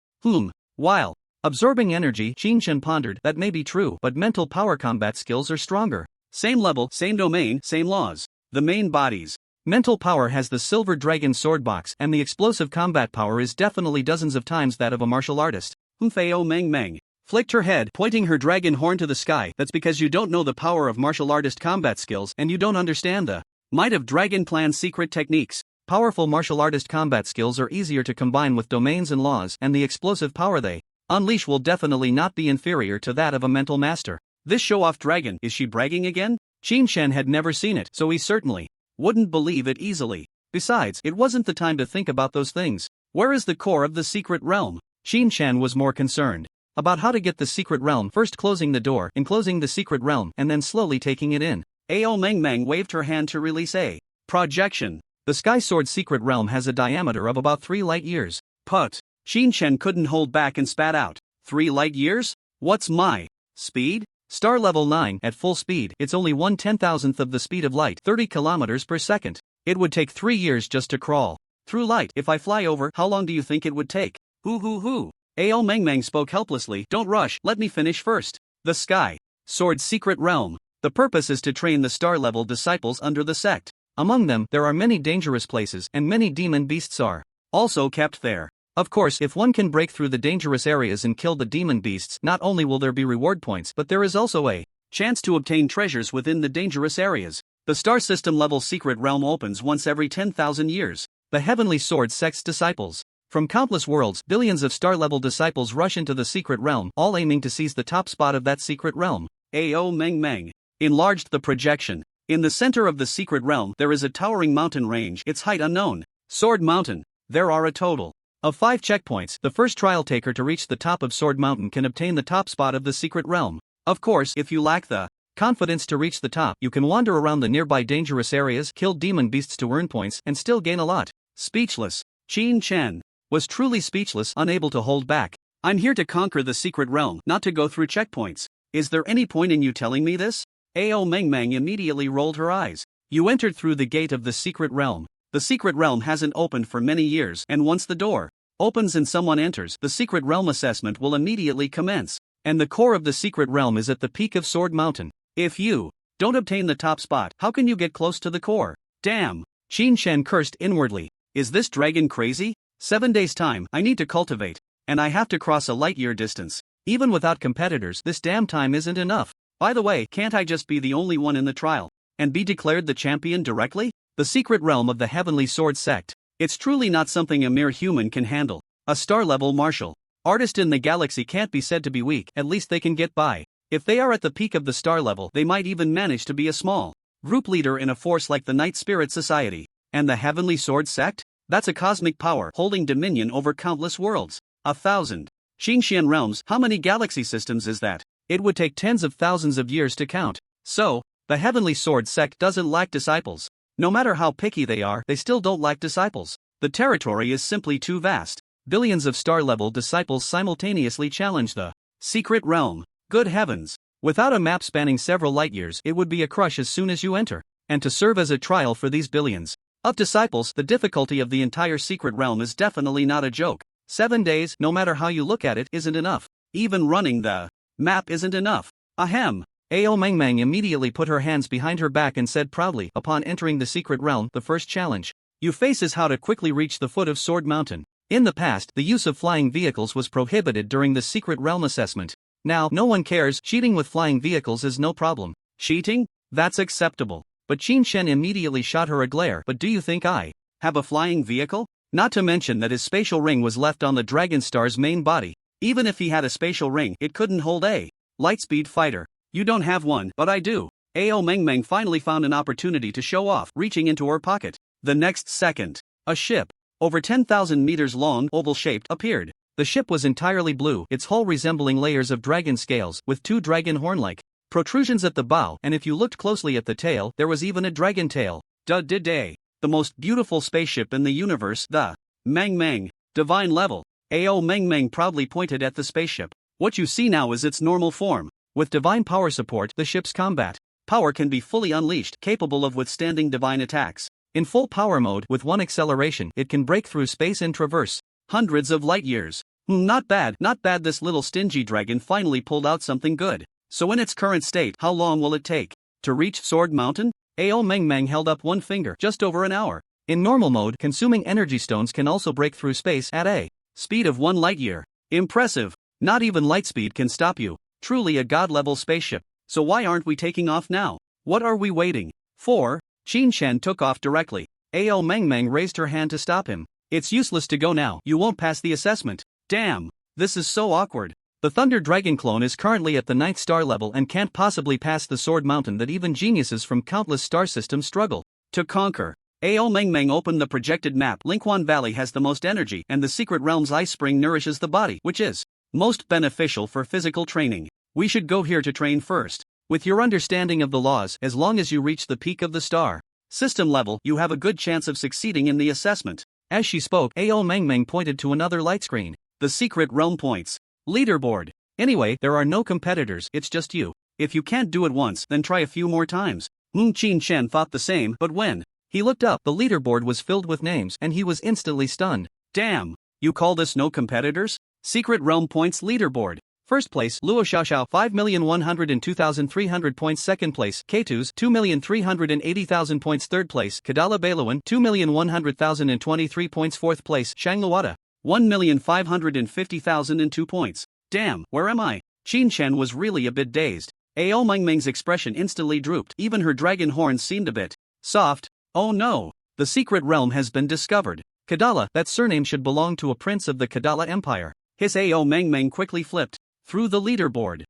While absorbing energy, Qin Chen pondered, that may be true, but mental power combat skills are stronger. Same level, same domain, same laws. The main bodies. Mental power has the Silver Dragon sword box, and the explosive combat power is definitely dozens of times that of a martial artist. Ao Meng Meng flicked her head, pointing her dragon horn to the sky. That's because you don't know the power of martial artist combat skills, and you don't understand the might of Dragon Clan's secret techniques. Powerful martial artist combat skills are easier to combine with domains and laws, and the explosive power they unleash will definitely not be inferior to that of a mental master. This show-off dragon, is she bragging again? Qin Chen had never seen it, so he certainly wouldn't believe it easily. Besides, it wasn't the time to think about those things. Where is the core of the secret realm? Qin Chen was more concerned about how to get the secret realm, first closing the door, enclosing the secret realm, and then slowly taking it in. Ao Meng Meng waved her hand to release a projection. The Sky Sword secret realm has a diameter of about 3 light years. Put. Qin Chen couldn't hold back and spat out. 3 light years? What's my speed? Star level 9, at full speed, it's only 1/10,000th of the speed of light, 30 kilometers per second. It would take 3 years just to crawl through light. If I fly over, how long do you think it would take? Hoo. Ao Meng Meng spoke helplessly. Don't rush, let me finish first. The Sky Sword secret realm. The purpose is to train the star level disciples under the sect. Among them, there are many dangerous places, and many demon beasts are also kept there. Of course, if one can break through the dangerous areas and kill the demon beasts, not only will there be reward points, but there is also a chance to obtain treasures within the dangerous areas. The star system level secret realm opens once every 10,000 years. The Heavenly Sword sect's disciples. From countless worlds, billions of star-level disciples rush into the secret realm, all aiming to seize the top spot of that secret realm. Ao Meng Meng enlarged the projection. In the center of the secret realm, there is a towering mountain range, its height unknown. Sword Mountain. There are a total of 5 checkpoints. The first trial taker to reach the top of Sword Mountain can obtain the top spot of the secret realm. Of course, if you lack the confidence to reach the top, you can wander around the nearby dangerous areas, kill demon beasts to earn points, and still gain a lot. Speechless. Qin Chen was truly speechless, unable to hold back. I'm here to conquer the secret realm, not to go through checkpoints. Is there any point in you telling me this? Ao Meng Meng immediately rolled her eyes. You entered through the gate of the secret realm. The secret realm hasn't opened for many years, and once the door opens and someone enters, the secret realm assessment will immediately commence. And the core of the secret realm is at the peak of Sword Mountain. If you don't obtain the top spot, how can you get close to the core? Damn! Qin Chen cursed inwardly. Is this dragon crazy? 7 days' time, I need to cultivate, and I have to cross a light-year distance. Even without competitors, this damn time isn't enough. By the way, can't I just be the only one in the trial and be declared the champion directly? The secret realm of the Heavenly Sword sect. It's truly not something a mere human can handle. A star-level martial artist in the galaxy can't be said to be weak, at least they can get by. If they are at the peak of the star level, they might even manage to be a small group leader in a force like the Night Spirit Society. And the Heavenly Sword sect? That's a cosmic power holding dominion over countless worlds. 1,000 Xingxian realms. How many galaxy systems is that? It would take tens of thousands of years to count. So, the Heavenly Sword sect doesn't lack disciples. No matter how picky they are, they still don't lack disciples. The territory is simply too vast. Billions of star-level disciples simultaneously challenge the secret realm. Good heavens! Without a map spanning several light-years, it would be a crush as soon as you enter. And to serve as a trial for these billions of disciples, the difficulty of the entire secret realm is definitely not a joke. 7 days, no matter how you look at it, isn't enough. Even running the map isn't enough. Ahem. Ao Mengmeng immediately put her hands behind her back and said proudly, upon entering the secret realm, the first challenge you face is how to quickly reach the foot of Sword Mountain. In the past, the use of flying vehicles was prohibited during the secret realm assessment. Now, no one cares. Cheating with flying vehicles is no problem. Cheating? That's acceptable. But Qin Shen immediately shot her a glare. But do you think I have a flying vehicle? Not to mention that his spatial ring was left on the Dragon Star's main body. Even if he had a spatial ring, it couldn't hold a lightspeed fighter. You don't have one, but I do. Ao Mengmeng finally found an opportunity to show off, reaching into her pocket. The next second, a ship, over 10,000 meters long, oval-shaped, appeared. The ship was entirely blue, its hull resembling layers of dragon scales, with 2 dragon horn-like protrusions at the bow, and if you looked closely at the tail, there was even a dragon tail. The most beautiful spaceship in the universe, the Meng, divine level. Ao Meng proudly pointed at the spaceship. What you see now is its normal form. With divine power support, the ship's combat power can be fully unleashed, capable of withstanding divine attacks. In full power mode, with one acceleration, it can break through space and traverse hundreds of light years. Not bad. This little stingy dragon finally pulled out something good. So in its current state, how long will it take to reach Sword Mountain? Ao Mengmeng held up one finger. Just over an hour. In normal mode, consuming energy stones can also break through space at a speed of 1 light year. Impressive. Not even lightspeed can stop you. Truly a god-level spaceship. So why aren't we taking off now? What are we waiting for? Qin Shen took off directly. Ao Mengmeng raised her hand to stop him. It's useless to go now. You won't pass the assessment. Damn. This is so awkward. The Thunder Dragon clone is currently at the 9th star level and can't possibly pass the Sword Mountain that even geniuses from countless star systems struggle to conquer. Ao Mengmeng opened the projected map. Lingquan Valley has the most energy, and the secret realm's ice spring nourishes the body, which is most beneficial for physical training. We should go here to train first. With your understanding of the laws, as long as you reach the peak of the star system level, you have a good chance of succeeding in the assessment. As she spoke, Ao Mengmeng pointed to another light screen. The secret realm points. Leaderboard. Anyway, there are no competitors, it's just you. If you can't do it once, then try a few more times. Qin Shen thought the same, but when he looked up, the leaderboard was filled with names, and he was instantly stunned. Damn! You call this no competitors? Secret realm points leaderboard. First place, Luo Xiaoxiao, 5,102,300 points. Second place, K2's, 2,380,000 points. Third place, Kadala Bailuan, 2,100,023 points. Fourth place, Shang Luada, 1,550,002 points. Damn, where am I? Qin Shen was really a bit dazed. Ao Mengmeng's expression instantly drooped. Even her dragon horns seemed a bit soft. Oh no! The secret realm has been discovered. Kadala, that surname should belong to a prince of the Kadala Empire. His Ao Mengmeng quickly flipped through the leaderboard.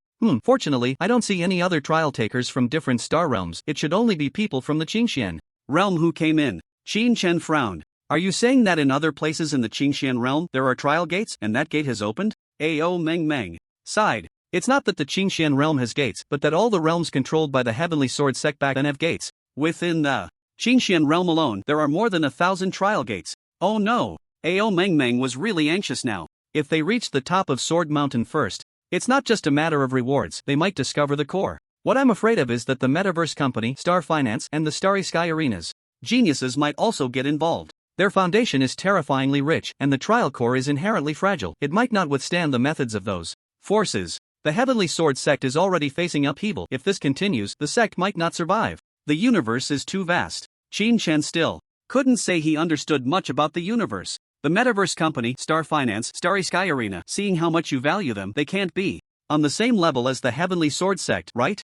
Fortunately, I don't see any other trial takers from different star realms. It should only be people from the Qingxian realm who came in. Qin Shen frowned. Are you saying that in other places in the Qingxian realm there are trial gates, and that gate has opened? Ao Mengmeng sighed. It's not that the Qingxian realm has gates, but that all the realms controlled by the Heavenly Sword sect back then have gates. Within the Qingxian realm alone, there are more than 1,000 trial gates. Oh no! Ao Mengmeng was really anxious now. If they reach the top of Sword Mountain first, it's not just a matter of rewards, they might discover the core. What I'm afraid of is that the Metaverse Company, Star Finance, and the Starry Sky Arenas geniuses might also get involved. Their foundation is terrifyingly rich, and the trial core is inherently fragile. It might not withstand the methods of those forces. The Heavenly Sword sect is already facing upheaval. If this continues, the sect might not survive. The universe is too vast. Qin Shen still couldn't say he understood much about the universe. The Metaverse Company, Star Finance, Starry Sky Arena, seeing how much you value them, they can't be on the same level as the Heavenly Sword sect, right?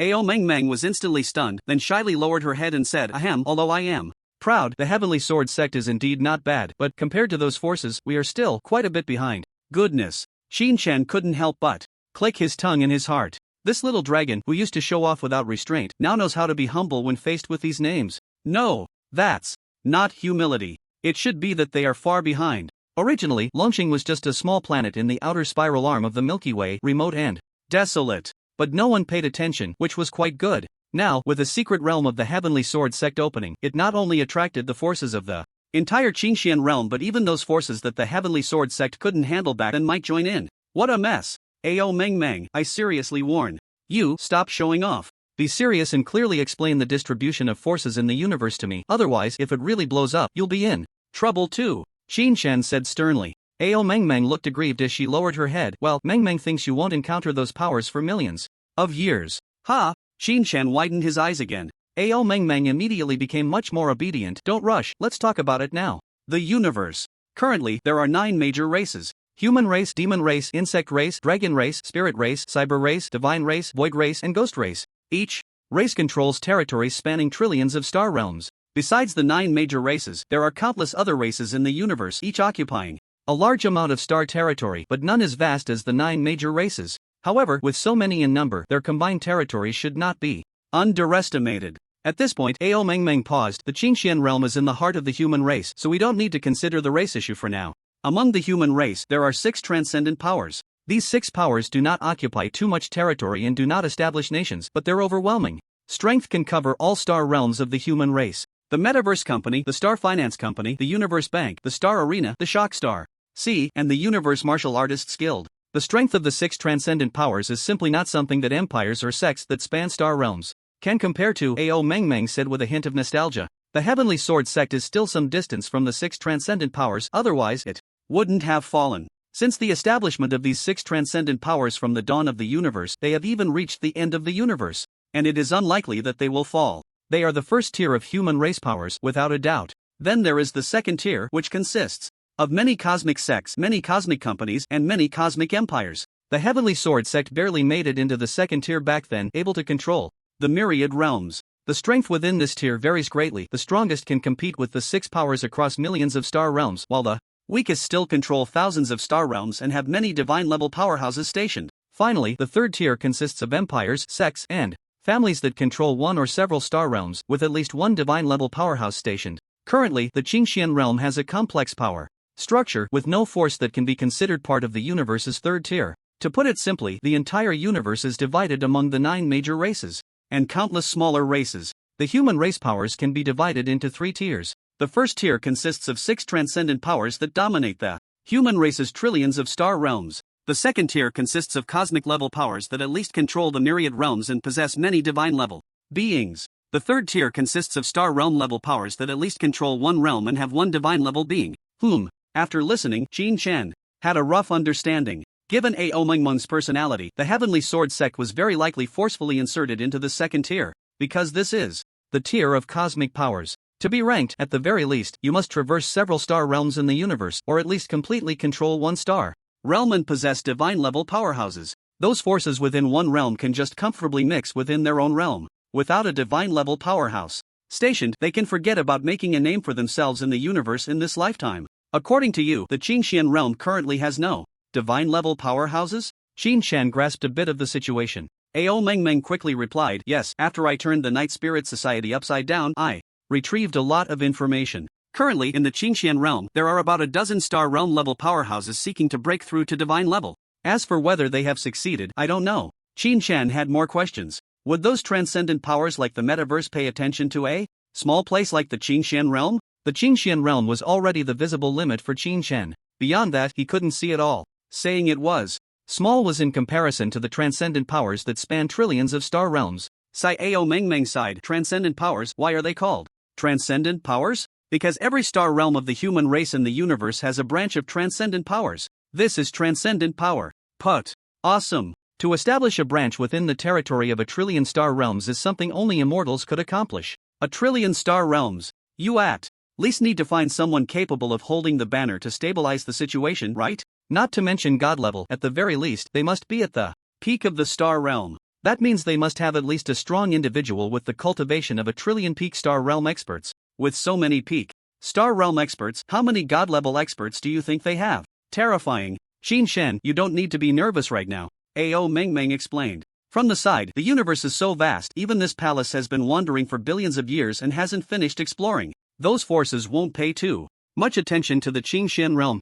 Ao Meng Meng was instantly stunned, then shyly lowered her head and said, Ahem, although I am proud, the Heavenly Sword sect is indeed not bad, but compared to those forces, we are still quite a bit behind. Goodness. Xin Chen couldn't help but click his tongue in his heart. This little dragon, who used to show off without restraint, now knows how to be humble when faced with these names. No, that's not humility. It should be that they are far behind. Originally, Longqing was just a small planet in the outer spiral arm of the Milky Way, remote and desolate. But no one paid attention, which was quite good. Now, with the secret realm of the Heavenly Sword sect opening, it not only attracted the forces of the entire Qingxian realm but even those forces that the Heavenly Sword sect couldn't handle back then might join in. What a mess. Ao Meng Meng, I seriously warn you, stop showing off. Be serious and clearly explain the distribution of forces in the universe to me, otherwise if it really blows up, you'll be in trouble too. Xin Chen said sternly. Ao Meng Meng looked aggrieved as she lowered her head. Well, Meng Meng thinks you won't encounter those powers for millions of years. Ha! Xin Chen widened his eyes again. Ao Meng Meng immediately became much more obedient. Don't rush, let's talk about it now. The universe. Currently, there are 9 major races. Human race, demon race, insect race, dragon race, spirit race, cyber race, divine race, void race, and ghost race. Each race controls territories spanning trillions of star realms. Besides the 9 major races, there are countless other races in the universe, each occupying a large amount of star territory, but none as vast as the 9 major races. However, with so many in number, their combined territories should not be underestimated. At this point, Ao Meng Meng paused. The Qingxian realm is in the heart of the human race, so we don't need to consider the race issue for now. Among the human race, there are 6 transcendent powers. These 6 powers do not occupy too much territory and do not establish nations, but their overwhelming strength can cover all star realms of the human race. The Metaverse Company, the Star Finance Company, the Universe Bank, the Star Arena, the Shock Star Sea, and the Universe Martial Artists Guild. The strength of the 6 transcendent powers is simply not something that empires or sects that span star realms can compare to, Ao Meng Meng said with a hint of nostalgia. The Heavenly Sword sect is still some distance from the 6 transcendent powers, otherwise it wouldn't have fallen. Since the establishment of these 6 transcendent powers from the dawn of the universe, they have even reached the end of the universe, and it is unlikely that they will fall. They are the first tier of human race powers, without a doubt. Then there is the second tier, which consists of many cosmic sects, many cosmic companies, and many cosmic empires. The Heavenly Sword sect barely made it into the second tier back then, able to control the myriad realms. The strength within this tier varies greatly. The strongest can compete with the 6 powers across millions of star realms, while the weakest still control thousands of star realms and have many divine-level powerhouses stationed. Finally, the third tier consists of empires, sects, and families that control one or several star realms, with at least one divine-level powerhouse stationed. Currently, the Qingxian realm has a complex power structure with no force that can be considered part of the universe's third tier. To put it simply, the entire universe is divided among the 9 major races and countless smaller races. The human race powers can be divided into 3 tiers. The first tier consists of 6 transcendent powers that dominate the human race's trillions of star realms. The second tier consists of cosmic level powers that at least control the myriad realms and possess many divine level beings. The third tier consists of star realm level powers that at least control one realm and have one divine level being, whom, after listening, Xin Chen had a rough understanding. Given Ao Meng Meng's personality, the Heavenly Sword sect was very likely forcefully inserted into the second tier, because this is the tier of cosmic powers. To be ranked, at the very least, you must traverse several star realms in the universe, or at least completely control one star realm and possess divine-level powerhouses. Those forces within one realm can just comfortably mix within their own realm. Without a divine-level powerhouse stationed, they can forget about making a name for themselves in the universe in this lifetime. According to you, the Qingxian realm currently has no divine-level powerhouses? Xin Chen grasped a bit of the situation. Ao Meng Meng quickly replied, yes, after I turned the Night Spirit Society upside down, I retrieved a lot of information. Currently, in the Qingxian realm, there are about a dozen star realm level powerhouses seeking to break through to divine level. As for whether they have succeeded, I don't know. Xin Chen had more questions. Would those transcendent powers like the metaverse pay attention to a small place like the Qingxian realm? The Qingxian realm was already the visible limit for Xin Chen. Beyond that, he couldn't see it all. Saying it was small was in comparison to the transcendent powers that span trillions of star realms. Ao Meng Meng sighed. Transcendent powers, why are they called transcendent powers? Because every star realm of the human race in the universe has a branch of transcendent powers. This is transcendent power. Put. Awesome. To establish a branch within the territory of a trillion star realms is something only immortals could accomplish. A trillion star realms. You at least need to find someone capable of holding the banner to stabilize the situation, right? Not to mention god level, at the very least, they must be at the peak of the star realm. That means they must have at least a strong individual with the cultivation of a trillion peak star realm experts. With so many peak star realm experts, how many god level experts do you think they have? Terrifying. Xin Shen, you don't need to be nervous right now, Ao Mengmeng explained. From the side, the universe is so vast, even this palace has been wandering for billions of years and hasn't finished exploring. Those forces won't pay too much attention to the Qingshan realm.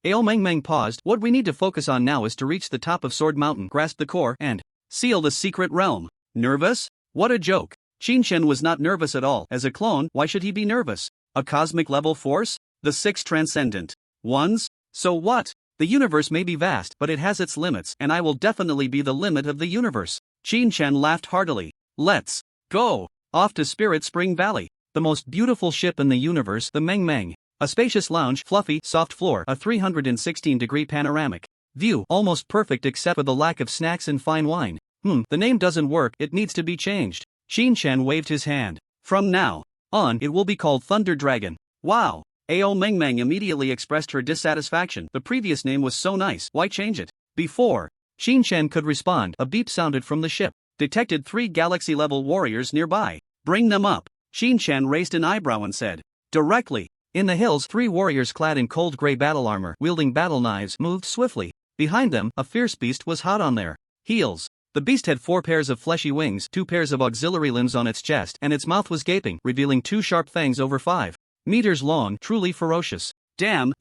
Ao Mengmeng paused. What we need to focus on now is to reach the top of Sword Mountain, grasp the core, and seal the secret realm. Nervous? What a joke. Qingshan was not nervous at all. As a clone, why should he be nervous? A cosmic level force? The six transcendent ones? So what? The universe may be vast, but it has its limits, and I will definitely be the limit of the universe. Qingshan laughed heartily. Let's go off to Spirit Spring Valley. The most beautiful ship in the universe, the Meng Meng. A spacious lounge, fluffy, soft floor, a 316-degree panoramic view, almost perfect except for the lack of snacks and fine wine. The name doesn't work, it needs to be changed. Qingshan waved his hand. From now on, it will be called Thunder Dragon. Wow. Ao Mengmeng immediately expressed her dissatisfaction. The previous name was so nice, why change it? Before Qingshan could respond, a beep sounded from the ship. Detected 3 galaxy-level warriors nearby. Bring them up. Qingshan raised an eyebrow and said, directly. In the hills, 3 warriors clad in cold gray battle armor, wielding battle knives, moved swiftly. Behind them, a fierce beast was hot on their heels. The beast had 4 pairs of fleshy wings, 2 pairs of auxiliary limbs on its chest, and its mouth was gaping, revealing 2 sharp fangs over 5 meters long, truly ferocious. Damn.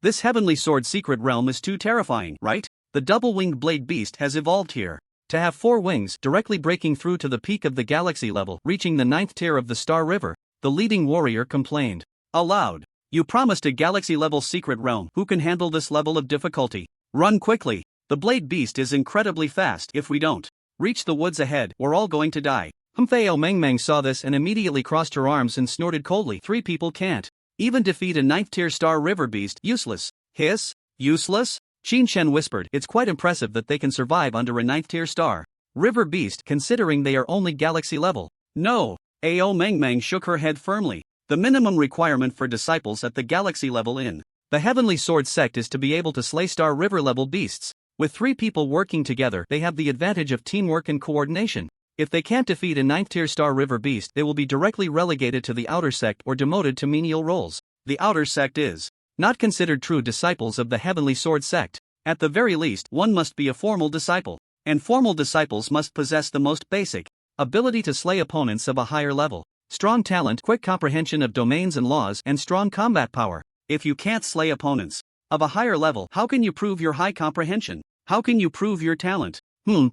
This heavenly sword secret realm is too terrifying, right? The double-winged blade beast has evolved here to have 4 wings, directly breaking through to the peak of the galaxy level, reaching the 9th tier of the Star River. The leading warrior complained aloud. You promised a galaxy-level secret realm. Who can handle this level of difficulty? Run quickly. The blade beast is incredibly fast. If we don't reach the woods ahead, we're all going to die. Ao Mengmeng saw this and immediately crossed her arms and snorted coldly. 3 people can't even defeat a 9th tier Star River beast. Useless. Hiss? Useless? Qingshan whispered. It's quite impressive that they can survive under a 9th tier Star River beast, considering they are only galaxy level. No. Ao Mengmeng shook her head firmly. The minimum requirement for disciples at the galaxy level in the Heavenly Sword sect is to be able to slay Star River level beasts. With 3 people working together, they have the advantage of teamwork and coordination. If they can't defeat a 9th tier Star River beast, they will be directly relegated to the outer sect or demoted to menial roles. The outer sect is not considered true disciples of the Heavenly Sword sect. At the very least, one must be a formal disciple, and formal disciples must possess the most basic ability to slay opponents of a higher level. Strong talent, quick comprehension of domains and laws, and strong combat power. If you can't slay opponents of a higher level, how can you prove your high comprehension? How can you prove your talent?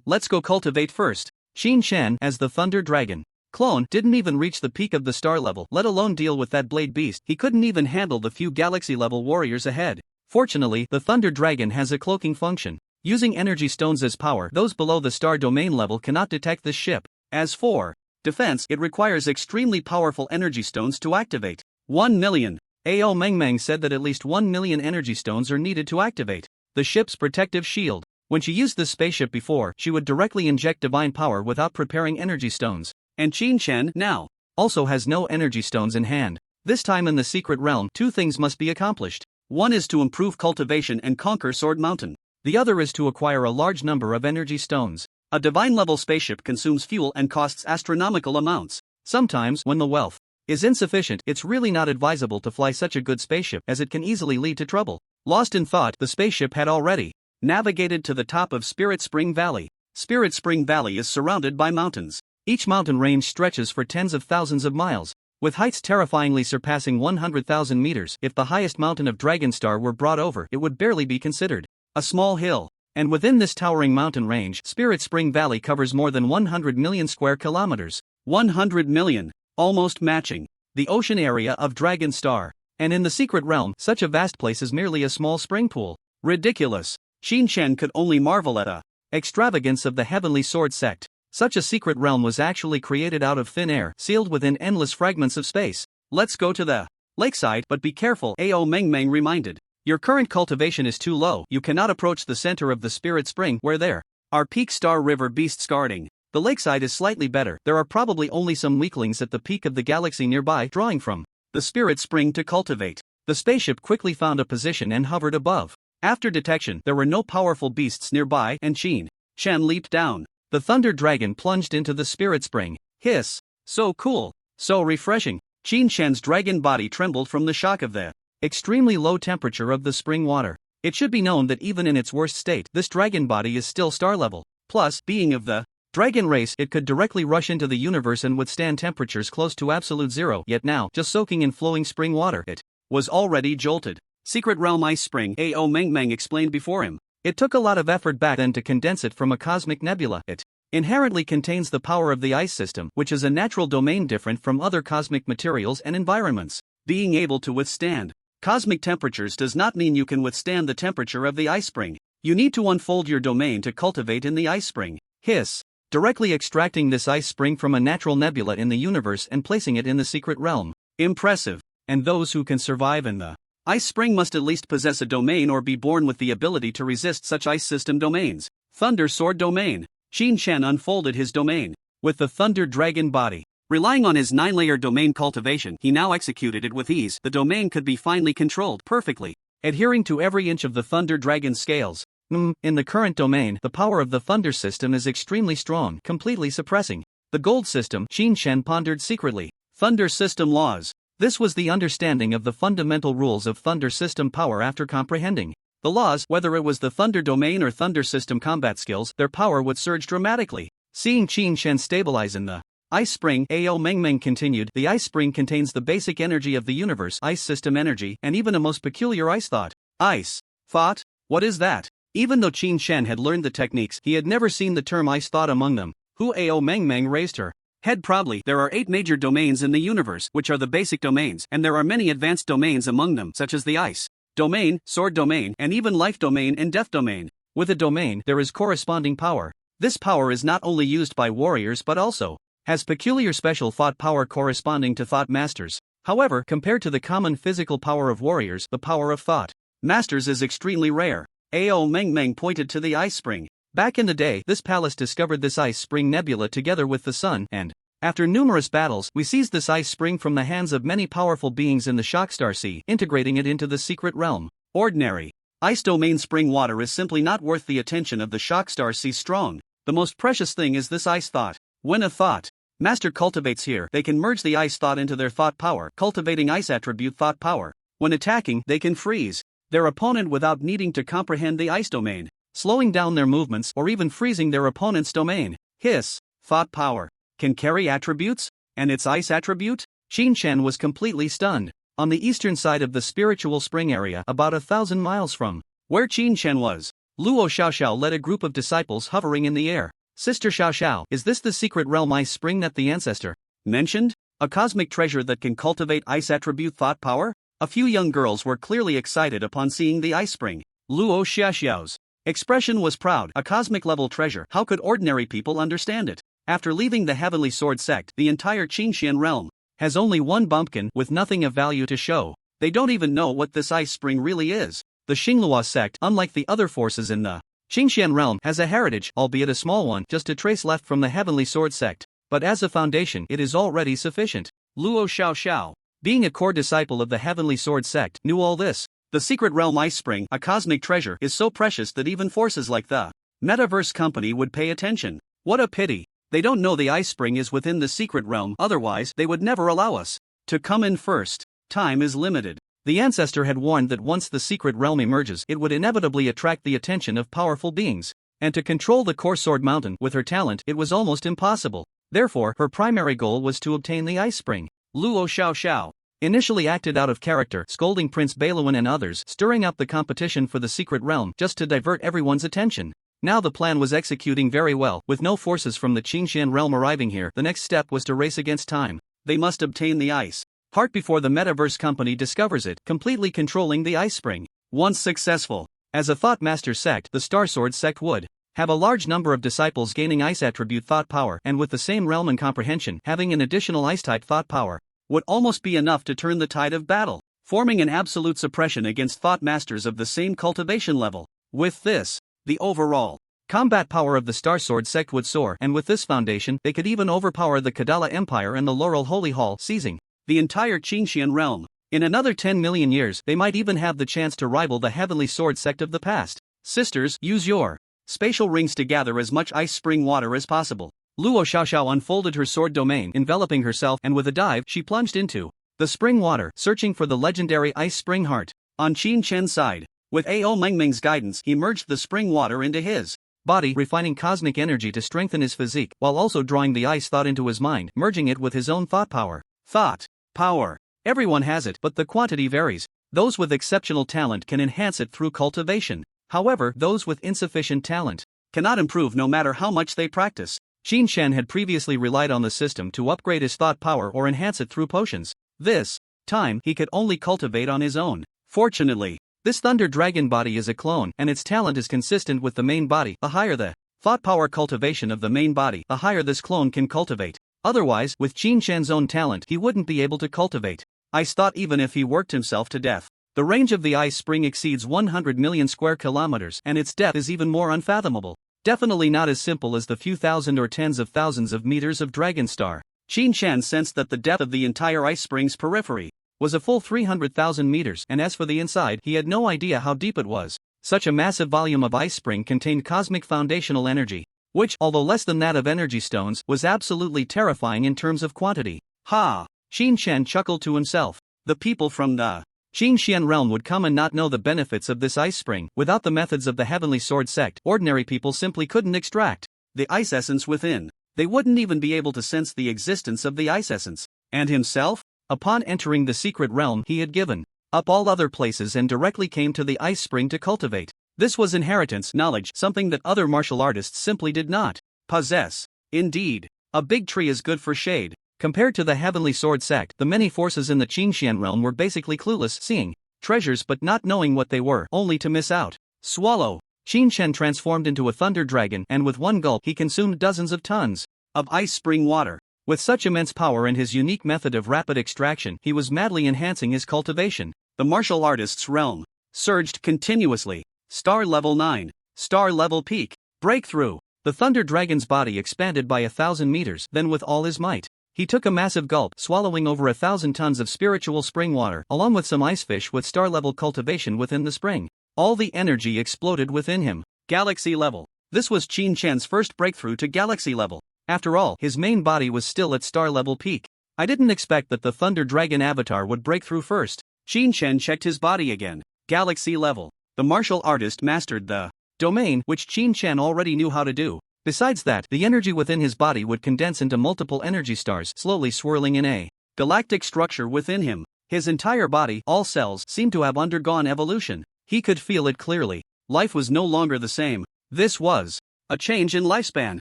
Let's go cultivate first. Qingshan, as the Thunder Dragon clone, didn't even reach the peak of the star level, let alone deal with that blade beast. He couldn't even handle the few galaxy-level warriors ahead. Fortunately, the Thunder Dragon has a cloaking function. Using energy stones as power, those below the star domain level cannot detect this ship. As for defense, it requires extremely powerful energy stones to activate. 1 million. Ao Mengmeng said that at least 1 million energy stones are needed to activate the ship's protective shield. When she used this spaceship before, she would directly inject divine power without preparing energy stones. And Qingshan now also has no energy stones in hand. This time in the secret realm, 2 things must be accomplished. One is to improve cultivation and conquer Sword Mountain. The other is to acquire a large number of energy stones. A divine-level spaceship consumes fuel and costs astronomical amounts. Sometimes, when the wealth is insufficient, it's really not advisable to fly such a good spaceship, as it can easily lead to trouble. Lost in thought, the spaceship had already navigated to the top of Spirit Spring Valley. Spirit Spring Valley is surrounded by mountains. Each mountain range stretches for tens of thousands of miles, with heights terrifyingly surpassing 100,000 meters. If the highest mountain of Dragonstar were brought over, it would barely be considered a small hill. And within this towering mountain range, Spirit Spring Valley covers more than 100 million square kilometers. 100 million, almost matching the ocean area of Dragonstar. And in the secret realm, such a vast place is merely a small spring pool. Ridiculous. Qingshan could only marvel at the extravagance of the Heavenly Sword sect. Such a secret realm was actually created out of thin air, sealed within endless fragments of space. Let's go to the lakeside, but be careful, Ao Mengmeng reminded. Your current cultivation is too low. You cannot approach the center of the Spirit Spring where there are peak Star River beasts guarding. The lakeside is slightly better. There are probably only some weaklings at the peak of the galaxy nearby, drawing from the Spirit Spring to cultivate. The spaceship quickly found a position and hovered above. After detection, there were no powerful beasts nearby, and Qingshan leaped down. The Thunder Dragon plunged into the spirit spring. Hiss! So cool! So refreshing! Qin Shan's dragon body trembled from the shock of the extremely low temperature of the spring water. It should be known that even in its worst state, this dragon body is still star level. Plus, being of the dragon race, it could directly rush into the universe and withstand temperatures close to absolute zero. Yet now, just soaking in flowing spring water, it was already jolted. Secret Realm Ice Spring, A.O. Meng explained before him. It took a lot of effort back then to condense it from a cosmic nebula. It inherently contains the power of the ice system, which is a natural domain different from other cosmic materials and environments. Being able to withstand cosmic temperatures does not mean you can withstand the temperature of the ice spring. You need to unfold your domain to cultivate in the ice spring. Hiss! Directly extracting this ice spring from a natural nebula in the universe and placing it in the secret realm. Impressive. And those who can survive in the ice spring must at least possess a domain or be born with the ability to resist such ice system domains. Thunder Sword Domain. Qin Shan unfolded his domain with the Thunder Dragon body. Relying on his 9-layer domain cultivation, he now executed it with ease. The domain could be finely controlled perfectly, adhering to every inch of the Thunder Dragon scales. In the current domain, the power of the Thunder system is extremely strong, completely suppressing the Gold system. Qin Shan pondered secretly. Thunder system laws. This was the understanding of the fundamental rules of Thunder system power. After comprehending the laws, whether it was the Thunder domain or Thunder system combat skills, their power would surge dramatically. Seeing Qin Shan stabilize in the ice spring, A.O. Meng continued, the ice spring contains the basic energy of the universe, ice system energy, and even a most peculiar ice thought. Ice thought? What is that? Even though Qin Shan had learned the techniques, he had never seen the term ice thought among them. Who? A.O. Meng raised her head proudly. There are 8 major domains in the universe, which are the basic domains, and there are many advanced domains among them, such as the ice domain, sword domain, and even life domain and death domain. With a domain, there is corresponding power. This power is not only used by warriors but also has peculiar special thought power corresponding to thought masters. However, compared to the common physical power of warriors, the power of thought masters is extremely rare. A.O. Meng pointed to the ice spring. Back in the day, this palace discovered this ice spring nebula together with the sun, and after numerous battles, we seized this ice spring from the hands of many powerful beings in the Shockstar Sea, integrating it into the secret realm. Ordinary ice domain spring water is simply not worth the attention of the Shockstar Sea strong. The most precious thing is this ice thought. When a thought master cultivates here, they can merge the ice thought into their thought power, cultivating ice attribute thought power. When attacking, they can freeze their opponent without needing to comprehend the ice domain, slowing down their movements or even freezing their opponent's domain. Hiss! Thought power can carry attributes? And its ice attribute? Qin Shan was completely stunned. On the eastern side of the spiritual spring area, about 1,000 miles from where Qin Shan was, Luo Xiaoxiao led a group of disciples hovering in the air. Sister Xiaoxiao, is this the secret realm ice spring that the ancestor mentioned? A cosmic treasure that can cultivate ice attribute thought power? A few young girls were clearly excited upon seeing the ice spring. Luo Xiaoxiao's expression was proud. A cosmic level treasure. How could ordinary people understand it? After leaving the Heavenly Sword sect, the entire Qinxian realm has only one bumpkin with nothing of value to show. They don't even know what this ice spring really is. The Xinglua sect, unlike the other forces in the Qingxian realm, has a heritage, albeit a small one, just a trace left from the Heavenly Sword sect. But as a foundation, it is already sufficient. Luo Xiaoxiao, being a core disciple of the Heavenly Sword sect, knew all this. The secret realm ice spring, a cosmic treasure, is so precious that even forces like the Metaverse Company would pay attention. What a pity. They don't know the ice spring is within the secret realm, otherwise they would never allow us to come in first. Time is limited. The ancestor had warned that once the secret realm emerges, it would inevitably attract the attention of powerful beings. And to control the core sword mountain with her talent, it was almost impossible. Therefore, her primary goal was to obtain the ice spring. Luo Xiaoxiao initially acted out of character, scolding Prince Bailuan and others, stirring up the competition for the secret realm just to divert everyone's attention. Now the plan was executing very well. With no forces from the Qingxian realm arriving here, the next step was to race against time. They must obtain the ice heart before the Metaverse Company discovers it, completely controlling the ice spring. Once successful, as a Thought Master sect, the Star Sword sect would have a large number of disciples gaining ice attribute thought power, and with the same realm and comprehension, having an additional ice type thought power would almost be enough to turn the tide of battle, forming an absolute suppression against Thought Masters of the same cultivation level. With this, the overall combat power of the Star Sword sect would soar, and with this foundation, they could even overpower the Kadala Empire and the Laurel Holy Hall, seizing the entire Qingxian realm. In another 10 million years, they might even have the chance to rival the Heavenly Sword sect of the past. Sisters, use your spatial rings to gather as much ice spring water as possible. Luo Xiaoxiao unfolded her sword domain, enveloping herself, and with a dive, she plunged into the spring water, searching for the legendary ice spring heart. On Qin Chen's side, with Ao Mengmeng's guidance, he merged the spring water into his body, refining cosmic energy to strengthen his physique, while also drawing the ice thought into his mind, merging it with his own thought power. Thought power. Everyone has it, but the quantity varies. Those with exceptional talent can enhance it through cultivation. However, those with insufficient talent cannot improve no matter how much they practice. Qin Shen had previously relied on the system to upgrade his thought power or enhance it through potions. This time, he could only cultivate on his own. Fortunately, this Thunder Dragon body is a clone, and its talent is consistent with the main body. The higher the thought power cultivation of the main body, the higher this clone can cultivate. Otherwise, with Qin Shen's own talent, he wouldn't be able to cultivate ice thought even if he worked himself to death. The range of the ice spring exceeds 100 million square kilometers, and its depth is even more unfathomable. Definitely not as simple as the few thousand or tens of thousands of meters of Dragon Star. Qin Shen sensed that the depth of the entire ice spring's periphery was a full 300,000 meters, and as for the inside, he had no idea how deep it was. Such a massive volume of ice spring contained cosmic foundational energy, which, although less than that of energy stones, was absolutely terrifying in terms of quantity. Ha! Qin Shen chuckled to himself. The people from the Qin Xian realm would come and not know the benefits of this ice spring. Without the methods of the Heavenly Sword sect, ordinary people simply couldn't extract the ice essence within. They wouldn't even be able to sense the existence of the ice essence. And himself? Upon entering the secret realm, he had given up all other places and directly came to the ice spring to cultivate. This was inheritance knowledge, something that other martial artists simply did not possess. Indeed, a big tree is good for shade. Compared to the Heavenly Sword sect, the many forces in the Qinxian realm were basically clueless, seeing treasures but not knowing what they were, only to miss out. Swallow. Qin Shen transformed into a thunder dragon, and with one gulp he consumed dozens of tons of ice spring water. With such immense power and his unique method of rapid extraction, he was madly enhancing his cultivation. The martial artist's realm surged continuously. Star level 9. Star level peak. Breakthrough. The thunder dragon's body expanded by 1,000 meters, then with all his might, he took a massive gulp, swallowing over 1,000 tons of spiritual spring water, along with some ice fish with star-level cultivation within the spring. All the energy exploded within him. Galaxy level. This was Qin Chen's first breakthrough to galaxy level. After all, his main body was still at star-level peak. I didn't expect that the Thunder Dragon avatar would break through first. Qin Chen checked his body again. Galaxy level. The martial artist mastered the domain, which Qin Chen already knew how to do. Besides that, the energy within his body would condense into multiple energy stars, slowly swirling in a galactic structure within him. His entire body, all cells, seemed to have undergone evolution. He could feel it clearly. Life was no longer the same. This was a change in lifespan.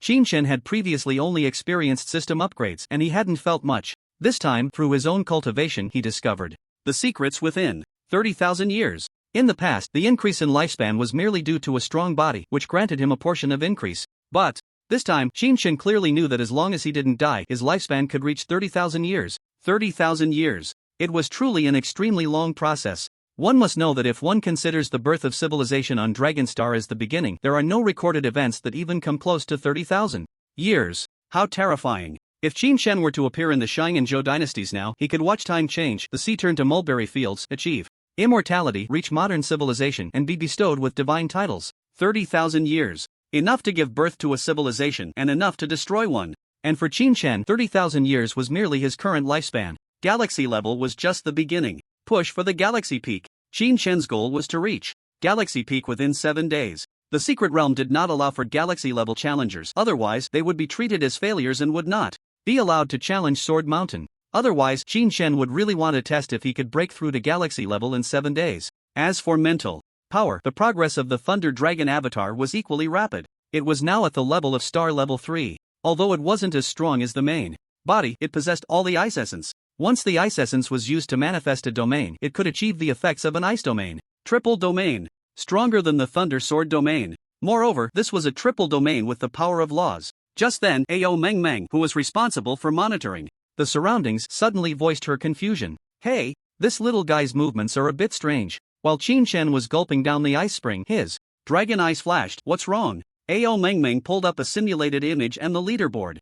Qin Shen had previously only experienced system upgrades, and he hadn't felt much. This time, through his own cultivation, he discovered the secrets within 30,000 years. In the past, the increase in lifespan was merely due to a strong body, which granted him a portion of increase. But this time, Qin Shen clearly knew that as long as he didn't die, his lifespan could reach 30,000 years. 30,000 years. It was truly an extremely long process. One must know that if one considers the birth of civilization on Dragonstar as the beginning, there are no recorded events that even come close to 30,000 years. How terrifying. If Qin Shen were to appear in the Shang and Zhou dynasties now, he could watch time change, the sea turn to mulberry fields, achieve immortality, reach modern civilization, and be bestowed with divine titles. 30,000 years. Enough to give birth to a civilization and enough to destroy one. And for Qin Shen, 30,000 years was merely his current lifespan. Galaxy level was just the beginning. Push for the galaxy peak. Qin Shen's goal was to reach galaxy peak within 7 days. The secret realm did not allow for galaxy level challengers, otherwise they would be treated as failures and would not be allowed to challenge Sword Mountain. Otherwise, Qin Shen would really want to test if he could break through to galaxy level in 7 days. As for mental power, the progress of the Thunder Dragon avatar was equally rapid. It was now at the level of star level 3. Although it wasn't as strong as the main body, it possessed all the ice essence. Once the ice essence was used to manifest a domain, it could achieve the effects of an ice domain. Triple domain. Stronger than the Thunder Sword domain. Moreover, this was a triple domain with the power of laws. Just then, Ao Mengmeng, who was responsible for monitoring the surroundings, suddenly voiced her confusion. Hey, this little guy's movements are a bit strange. While Qin Shen was gulping down the ice spring, his dragon eyes flashed. What's wrong? Ao Mengmeng pulled up a simulated image and the leaderboard.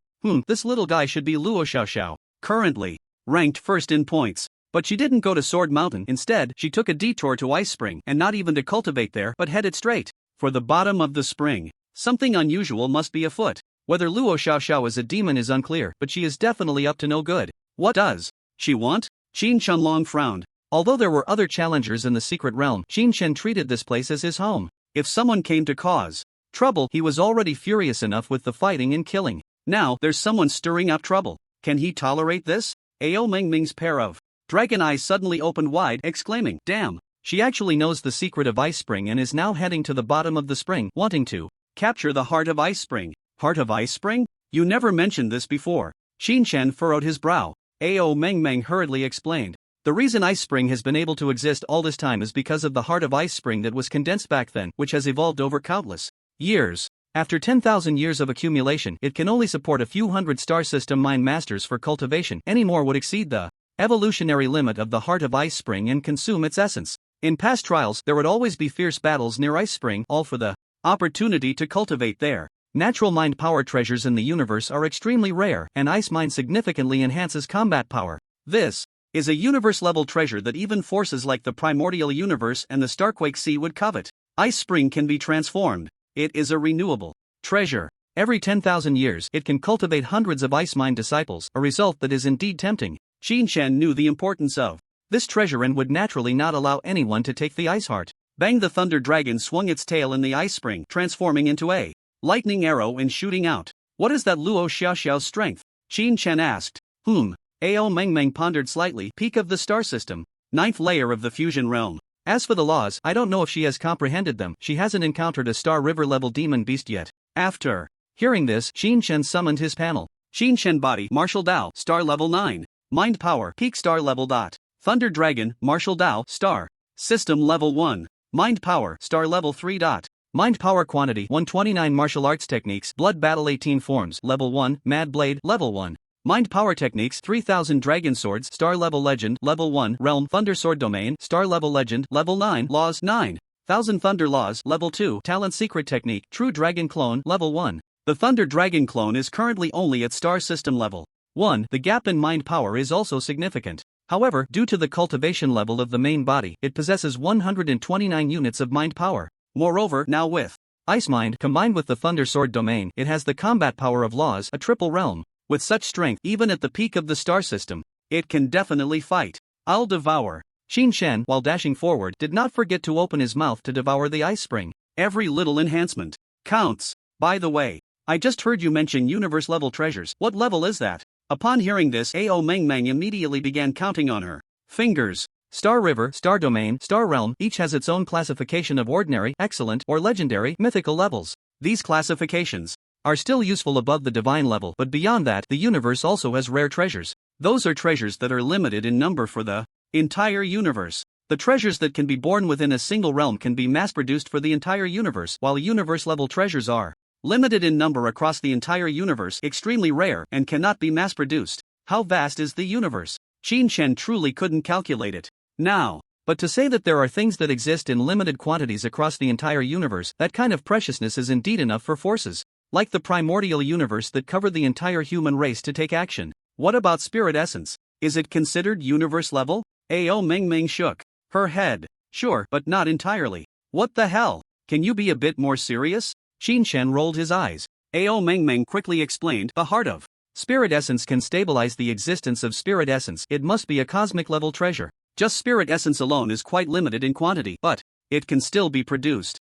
This little guy should be Luo Xiaoxiao, currently ranked first in points. But she didn't go to Sword Mountain. Instead, she took a detour to Ice Spring, and not even to cultivate there, but headed straight For the bottom of the spring. Something unusual must be afoot. Whether Luo Xiaoxiao is a demon is unclear, but she is definitely up to no good. What does she want? Qin Shenlong frowned. Although there were other challengers in the secret realm, Qin Shen treated this place as his home. If someone came to cause trouble, he was already furious enough with the fighting and killing. Now, there's someone stirring up trouble. Can he tolerate this? Ao Mengming's pair of dragon eyes suddenly opened wide, exclaiming, "Damn! She actually knows the secret of Ice Spring and is now heading to the bottom of the spring, wanting to capture the heart of Ice Spring." Heart of Ice Spring? You never mentioned this before. Qin Shen furrowed his brow. Ao Mengmeng hurriedly explained. The reason Ice Spring has been able to exist all this time is because of the heart of Ice Spring that was condensed back then, which has evolved over countless years. After 10,000 years of accumulation, it can only support a few hundred star system mind masters for cultivation. Any more would exceed the evolutionary limit of the heart of Ice Spring and consume its essence. In past trials, there would always be fierce battles near Ice Spring, all for the opportunity to cultivate there. Natural mind power treasures in the universe are extremely rare, and Ice Mind significantly enhances combat power. This is a universe-level treasure that even forces like the primordial universe and the Starquake Sea would covet. Ice Spring can be transformed. It is a renewable treasure. Every 10,000 years, it can cultivate hundreds of Ice Mind disciples, a result that is indeed tempting. Qin Shen knew the importance of this treasure and would naturally not allow anyone to take the Ice Heart. Bang! The Thunder Dragon swung its tail in the Ice Spring, transforming into a lightning arrow and shooting out. What is that Luo Xiaoxiao's strength? Qin Shen asked. Ao Mengmeng pondered slightly. Peak of the star system. 9th layer of the fusion realm. As for the laws, I don't know if she has comprehended them. She hasn't encountered a Star River level demon beast yet. After hearing this, Qin Shen summoned his panel. Qin Shen body, martial Dao, star level 9. Mind power, peak star level. Thunder Dragon, martial Dao, star. System level 1. Mind power, star level 3. Mind power quantity 129. Martial arts techniques, blood battle 18 forms, level 1. Mad blade, level 1. Mind power techniques 3000. Dragon swords, star level legend, level 1. Realm, thunder sword domain, star level legend, level 9. Laws 9,000. Thunder laws, level 2. Talent secret technique, true dragon clone, level 1. The Thunder Dragon clone is currently only at star system level 1. The gap in mind power is also significant. However, due to the cultivation level of the main body, it possesses 129 units of mind power. Moreover, now with Ice Mind combined with the Thunder Sword domain, it has the combat power of laws, a triple realm. With such strength, even at the peak of the star system, it can definitely fight. I'll devour. Qin Shen, while dashing forward, did not forget to open his mouth to devour the Ice Spring. Every little enhancement counts. By the way, I just heard you mention universe-level treasures. What level is that? Upon hearing this, Ao Mengmeng immediately began counting on her fingers. Star River, Star Domain, Star Realm, each has its own classification of ordinary, excellent, or legendary, mythical levels. These classifications are still useful above the divine level, but beyond that, the universe also has rare treasures. Those are treasures that are limited in number for the entire universe. The treasures that can be born within a single realm can be mass-produced for the entire universe, while universe-level treasures are limited in number across the entire universe, extremely rare, and cannot be mass-produced. How vast is the universe? Qin Shen truly couldn't calculate it now. But to say that there are things that exist in limited quantities across the entire universe, that kind of preciousness is indeed enough for forces like the primordial universe that cover the entire human race to take action. What about spirit essence? Is it considered universe level? Ao Mengmeng shook her head. Sure, but not entirely. What the hell? Can you be a bit more serious? Qin Shen rolled his eyes. Ao Mengmeng quickly explained, the heart of spirit essence can stabilize the existence of spirit essence. It must be a cosmic level treasure. Just spirit essence alone is quite limited in quantity, but it can still be produced.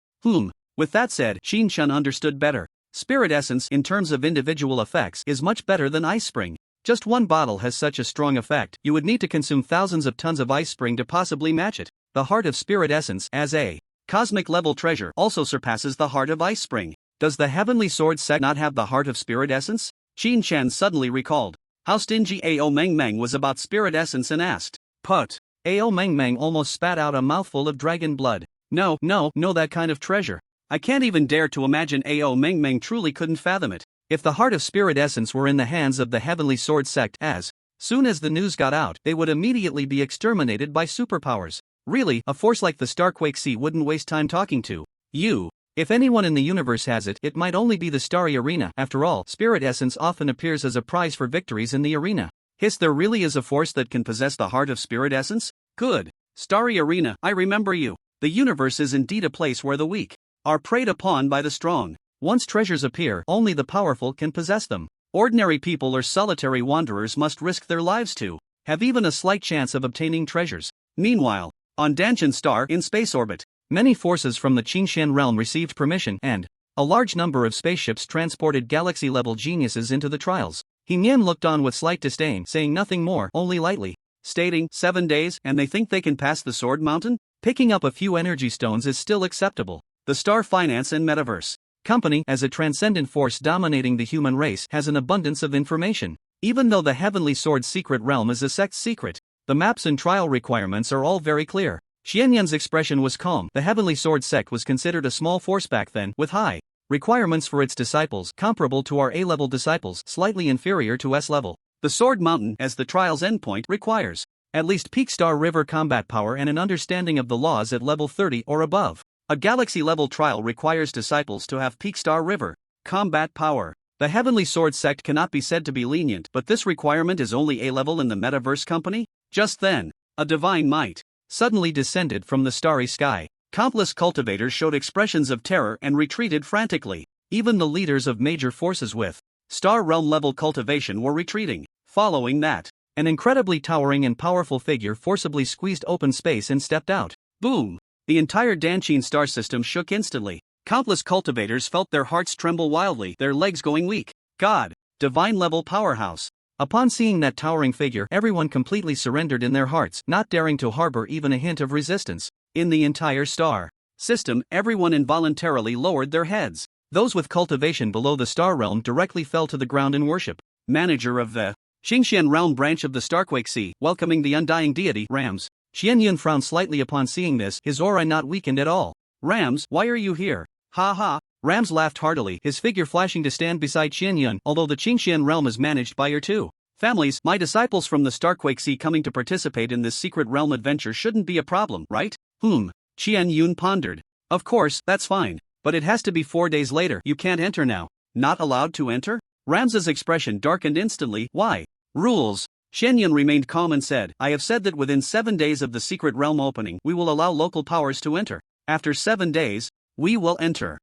With that said, Qin Shen understood better. Spirit essence, in terms of individual effects, is much better than Ice Spring. Just one bottle has such a strong effect, you would need to consume thousands of tons of Ice Spring to possibly match it. The heart of spirit essence, as a cosmic level treasure, also surpasses the heart of Ice Spring. Does the Heavenly Sword sect not have the heart of spirit essence? Qin Shen suddenly recalled how stingy Ao Mengmeng was about spirit essence and asked, "Put." Ao Mengmeng almost spat out a mouthful of dragon blood. No, that kind of treasure. I can't even dare to imagine Ao Mengmeng truly couldn't fathom it. If the heart of spirit essence were in the hands of the Heavenly Sword sect, as soon as the news got out, they would immediately be exterminated by superpowers. Really, a force like the Starquake Sea wouldn't waste time talking to you. If anyone in the universe has it, it might only be the Starry Arena. After all, spirit essence often appears as a prize for victories in the arena. There really is a force that can possess the heart of spirit essence? Good. Starry Arena, I remember you. The universe is indeed a place where the weak are preyed upon by the strong. Once treasures appear, only the powerful can possess them. Ordinary people or solitary wanderers must risk their lives to have even a slight chance of obtaining treasures. Meanwhile, on Danshan star in space orbit, many forces from the Qingshan realm received permission and a large number of spaceships transported galaxy-level geniuses into the trials. He Nian looked on with slight disdain, saying nothing more, only lightly stating, 7 days and they think they can pass the Sword Mountain? Picking up a few energy stones is still acceptable. The Star Finance and Metaverse Company, as a transcendent force dominating the human race, has an abundance of information. Even though the Heavenly Sword secret realm is a sect's secret, the maps and trial requirements are all very clear. Xianyun's expression was calm. The Heavenly Sword sect was considered a small force back then, with high requirements for its disciples, comparable to our A-level disciples, slightly inferior to S-level. The Sword Mountain, as the trial's endpoint, requires at least peak Star River combat power and an understanding of the laws at level 30 or above. A galaxy-level trial requires disciples to have peak Star River combat power. The Heavenly Sword sect cannot be said to be lenient, but this requirement is only A-level in the Metaverse Company? Just then, a divine might suddenly descended from the starry sky. Countless cultivators showed expressions of terror and retreated frantically. Even the leaders of major forces with Star Realm level cultivation were retreating. Following that, an incredibly towering and powerful figure forcibly squeezed open space and stepped out. Boom! The entire Danshin star system shook instantly. Countless cultivators felt their hearts tremble wildly, their legs going weak. God! Divine level powerhouse. Upon seeing that towering figure, everyone completely surrendered in their hearts, not daring to harbor even a hint of resistance. In the entire star system, everyone involuntarily lowered their heads. Those with cultivation below the star realm directly fell to the ground in worship. Manager of the Qingshan realm branch of the Starquake Sea, welcoming the undying deity, Rams. Xianyun frowned slightly upon seeing this, his aura not weakened at all. Rams, why are you here? Ha ha. Rams laughed heartily, his figure flashing to stand beside Xianyun. Although the Qingshan realm is managed by your two families, my disciples from the Starquake Sea coming to participate in this secret realm adventure shouldn't be a problem, right? Xianyun pondered. Of course, that's fine. But it has to be 4 days later. You can't enter now. Not allowed to enter? Rams's expression darkened instantly. Why? Rules. Xianyun remained calm and said, I have said that within 7 days of the secret realm opening, we will allow local powers to enter. After 7 days, we will enter.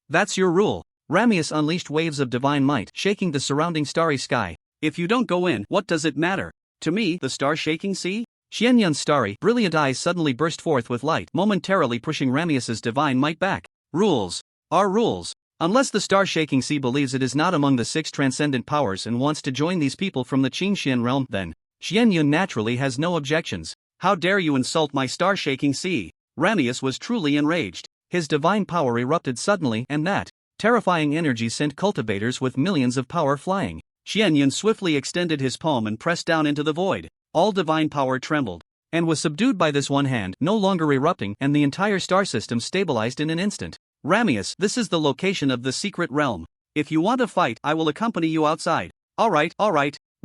That's your rule. Ramius unleashed waves of divine might, shaking the surrounding starry sky. If you don't go in, what does it matter? To me, the star-shaking sea? Xianyun's starry, brilliant eyes suddenly burst forth with light, momentarily pushing Ramius's divine might back. Rules are rules. Unless the star-shaking sea believes it is not among the 6 transcendent powers and wants to join these people from the Qingshan realm, then Xianyun naturally has no objections. How dare you insult my star-shaking sea? Ramius was truly enraged. His divine power erupted suddenly, and that terrifying energy sent cultivators with millions of power flying. Xianyun swiftly extended his palm and pressed down into the void. All divine power trembled and was subdued by this one hand, no longer erupting, and the entire star system stabilized in an instant. Ramius, this is the location of the secret realm. If you want to fight, I will accompany you outside. Alright.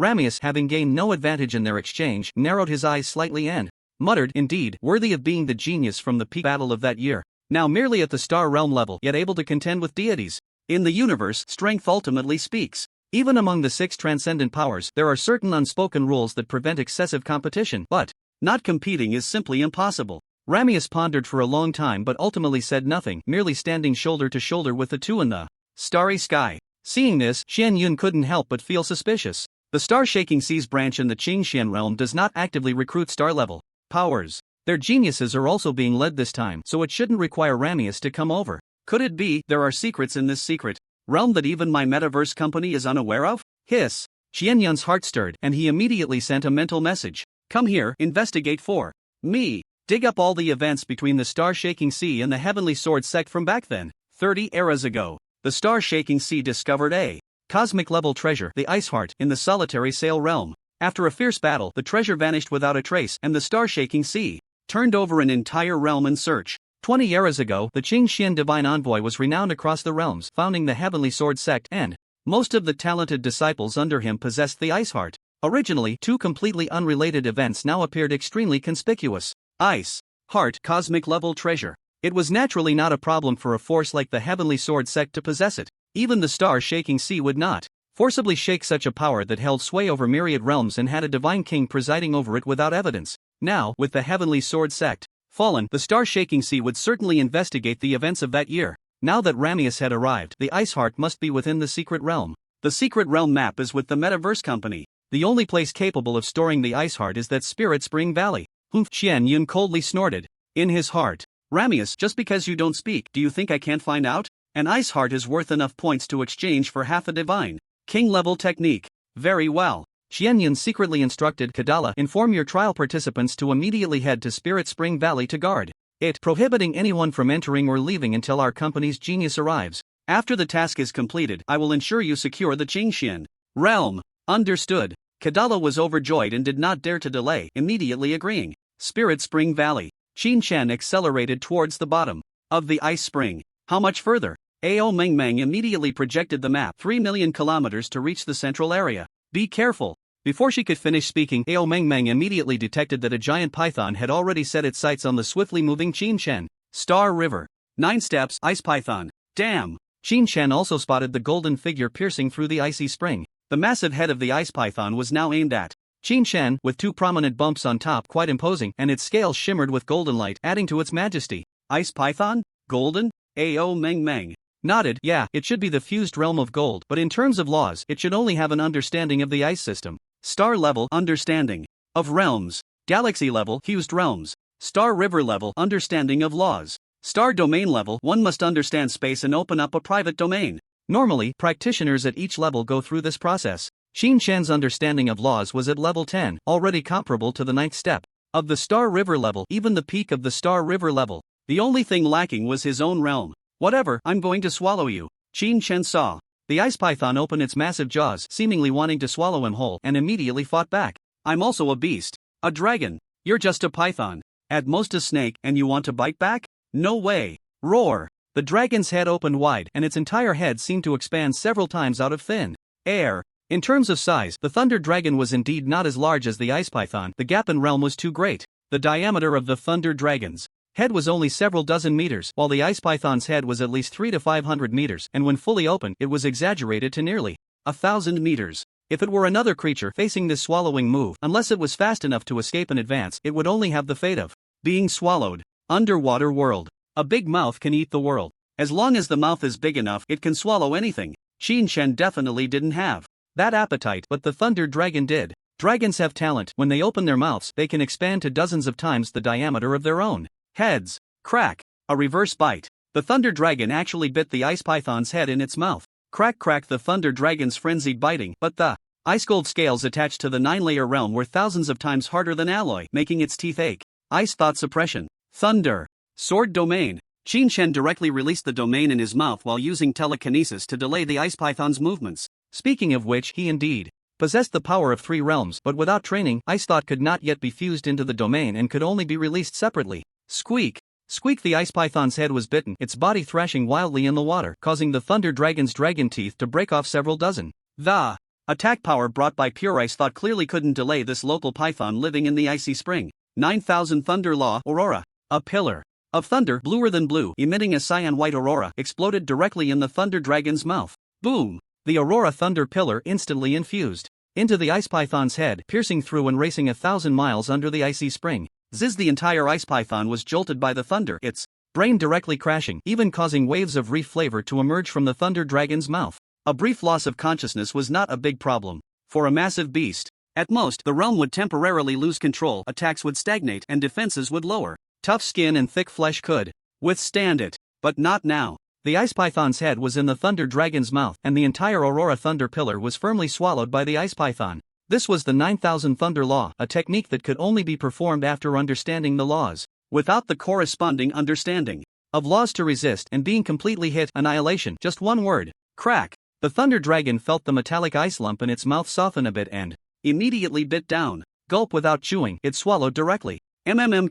Ramius, having gained no advantage in their exchange, narrowed his eyes slightly and muttered, indeed, worthy of being the genius from the peak battle of that year. Now merely at the star realm level, yet able to contend with deities. In the universe, strength ultimately speaks. Even among the 6 transcendent powers, there are certain unspoken rules that prevent excessive competition, but not competing is simply impossible. Ramius pondered for a long time but ultimately said nothing, merely standing shoulder to shoulder with the two in the starry sky. Seeing this, Xianyun couldn't help but feel suspicious. The star-shaking seas branch in the Qingshan realm does not actively recruit star-level powers. Their geniuses are also being led this time, so it shouldn't require Ramius to come over. Could it be there are secrets in this secret realm that even my metaverse company is unaware of? Hiss. Xianyun's heart stirred, and he immediately sent a mental message. Come here, investigate for me. Dig up all the events between the star-shaking sea and the Heavenly Sword sect from back then. 30 eras ago, the star-shaking sea discovered a cosmic-level treasure, the Ice Heart, in the solitary sail realm. After a fierce battle, the treasure vanished without a trace, and the star-shaking sea turned over an entire realm in search. 20 eras ago, the Qingshan Divine Envoy was renowned across the realms, founding the Heavenly Sword sect, and most of the talented disciples under him possessed the Ice Heart. Originally, 2 completely unrelated events now appeared extremely conspicuous. Ice Heart cosmic-level treasure. It was naturally not a problem for a force like the Heavenly Sword sect to possess it. Even the star-shaking sea would not forcibly shake such a power that held sway over myriad realms and had a divine king presiding over it without evidence. Now, with the Heavenly Sword sect fallen, the star-shaking sea would certainly investigate the events of that year. Now that Ramius had arrived, the Ice Heart must be within the Secret Realm. The Secret Realm map is with the Metaverse Company. The only place capable of storing the Ice Heart is that Spirit Spring Valley. Humph! Qian Yun coldly snorted. In his heart. Ramius, just because you don't speak, do you think I can't find out? An Ice Heart is worth enough points to exchange for half a divine king-level technique. Very well. Qian Yun secretly instructed Kadala, inform your trial participants to immediately head to Spirit Spring Valley to guard it, prohibiting anyone from entering or leaving until our company's genius arrives. After the task is completed, I will ensure you secure the Qingxian realm. Understood. Kadala was overjoyed and did not dare to delay, immediately agreeing. Spirit Spring Valley. Qingshan accelerated towards the bottom of the ice spring. How much further? Ao Mengmeng immediately projected the map 3 million kilometers to reach the central area. Be careful. Before she could finish speaking, Ao Mengmeng immediately detected that a giant python had already set its sights on the swiftly moving Qingshan Star River. 9 steps, ice python. Damn! Qingshan also spotted the golden figure piercing through the icy spring. The massive head of the ice python was now aimed at Qingshan, with 2 prominent bumps on top, quite imposing, and its scales shimmered with golden light, adding to its majesty. Ice python? Golden? Ao Mengmeng nodded. Yeah, it should be the fused realm of gold, but in terms of laws, it should only have an understanding of the ice system. Star level understanding of realms. Galaxy level fused realms. Star river level understanding of laws. Star domain level, one must understand space and open up a private domain. Normally, practitioners at each level go through this process. Qingshan's understanding of laws was at level 10, already comparable to the 9th step of the Star River level, even the peak of the Star River level. The only thing lacking was his own realm. Whatever, I'm going to swallow you. Qingshan saw the ice python open its massive jaws, seemingly wanting to swallow him whole, and immediately fought back. I'm also a beast. A dragon. You're just a python. At most a snake, and you want to bite back? No way. Roar. The dragon's head opened wide, and its entire head seemed to expand several times out of thin air. In terms of size, the Thunder Dragon was indeed not as large as the Ice Python. The gap in realm was too great. The diameter of the Thunder Dragon's head was only several dozen meters, while the Ice Python's head was at least 300 to 500 meters, and when fully open, it was exaggerated to nearly 1,000 meters. If it were another creature facing this swallowing move, unless it was fast enough to escape in advance, it would only have the fate of being swallowed. Underwater world. A big mouth can eat the world. As long as the mouth is big enough, it can swallow anything. Qingshan definitely didn't have that appetite, but the Thunder Dragon did. Dragons have talent. When they open their mouths, they can expand to dozens of times the diameter of their own heads. Crack. A reverse bite. The Thunder Dragon actually bit the Ice Python's head in its mouth. Crack crack. The Thunder Dragon's frenzied biting, but the ice gold scales attached to the 9-layer realm were thousands of times harder than alloy, making its teeth ache. Ice thought suppression. Thunder. Sword domain. Qingshan directly released the domain in his mouth while using telekinesis to delay the Ice Python's movements. Speaking of which, he indeed possessed the power of 3 realms, but without training, Ice Thought could not yet be fused into the domain and could only be released separately. Squeak. Squeak. The Ice Python's head was bitten, its body thrashing wildly in the water, causing the Thunder Dragon's dragon teeth to break off several dozen. The attack power brought by pure Ice Thought clearly couldn't delay this local python living in the icy spring. 9,000 Thunder Law Aurora. A pillar of thunder, bluer than blue, emitting a cyan-white aurora, exploded directly in the Thunder Dragon's mouth. Boom! The Aurora Thunder Pillar instantly infused into the Ice Python's head, piercing through and racing 1,000 miles under the icy spring. Ziz! The entire Ice Python was jolted by the thunder, its brain directly crashing, even causing waves of reef flavor to emerge from the Thunder Dragon's mouth. A brief loss of consciousness was not a big problem for a massive beast. At most, the realm would temporarily lose control, attacks would stagnate, and defenses would lower. Tough skin and thick flesh could withstand it, but not now. The Ice Python's head was in the Thunder Dragon's mouth, and the entire Aurora Thunder Pillar was firmly swallowed by the Ice Python. This was the 9,000 Thunder Law, a technique that could only be performed after understanding the laws. Without the corresponding understanding of laws to resist and being completely hit, annihilation, just one word. Crack. The Thunder Dragon felt the metallic ice lump in its mouth soften a bit and immediately bit down. Gulp. Without chewing, it swallowed directly.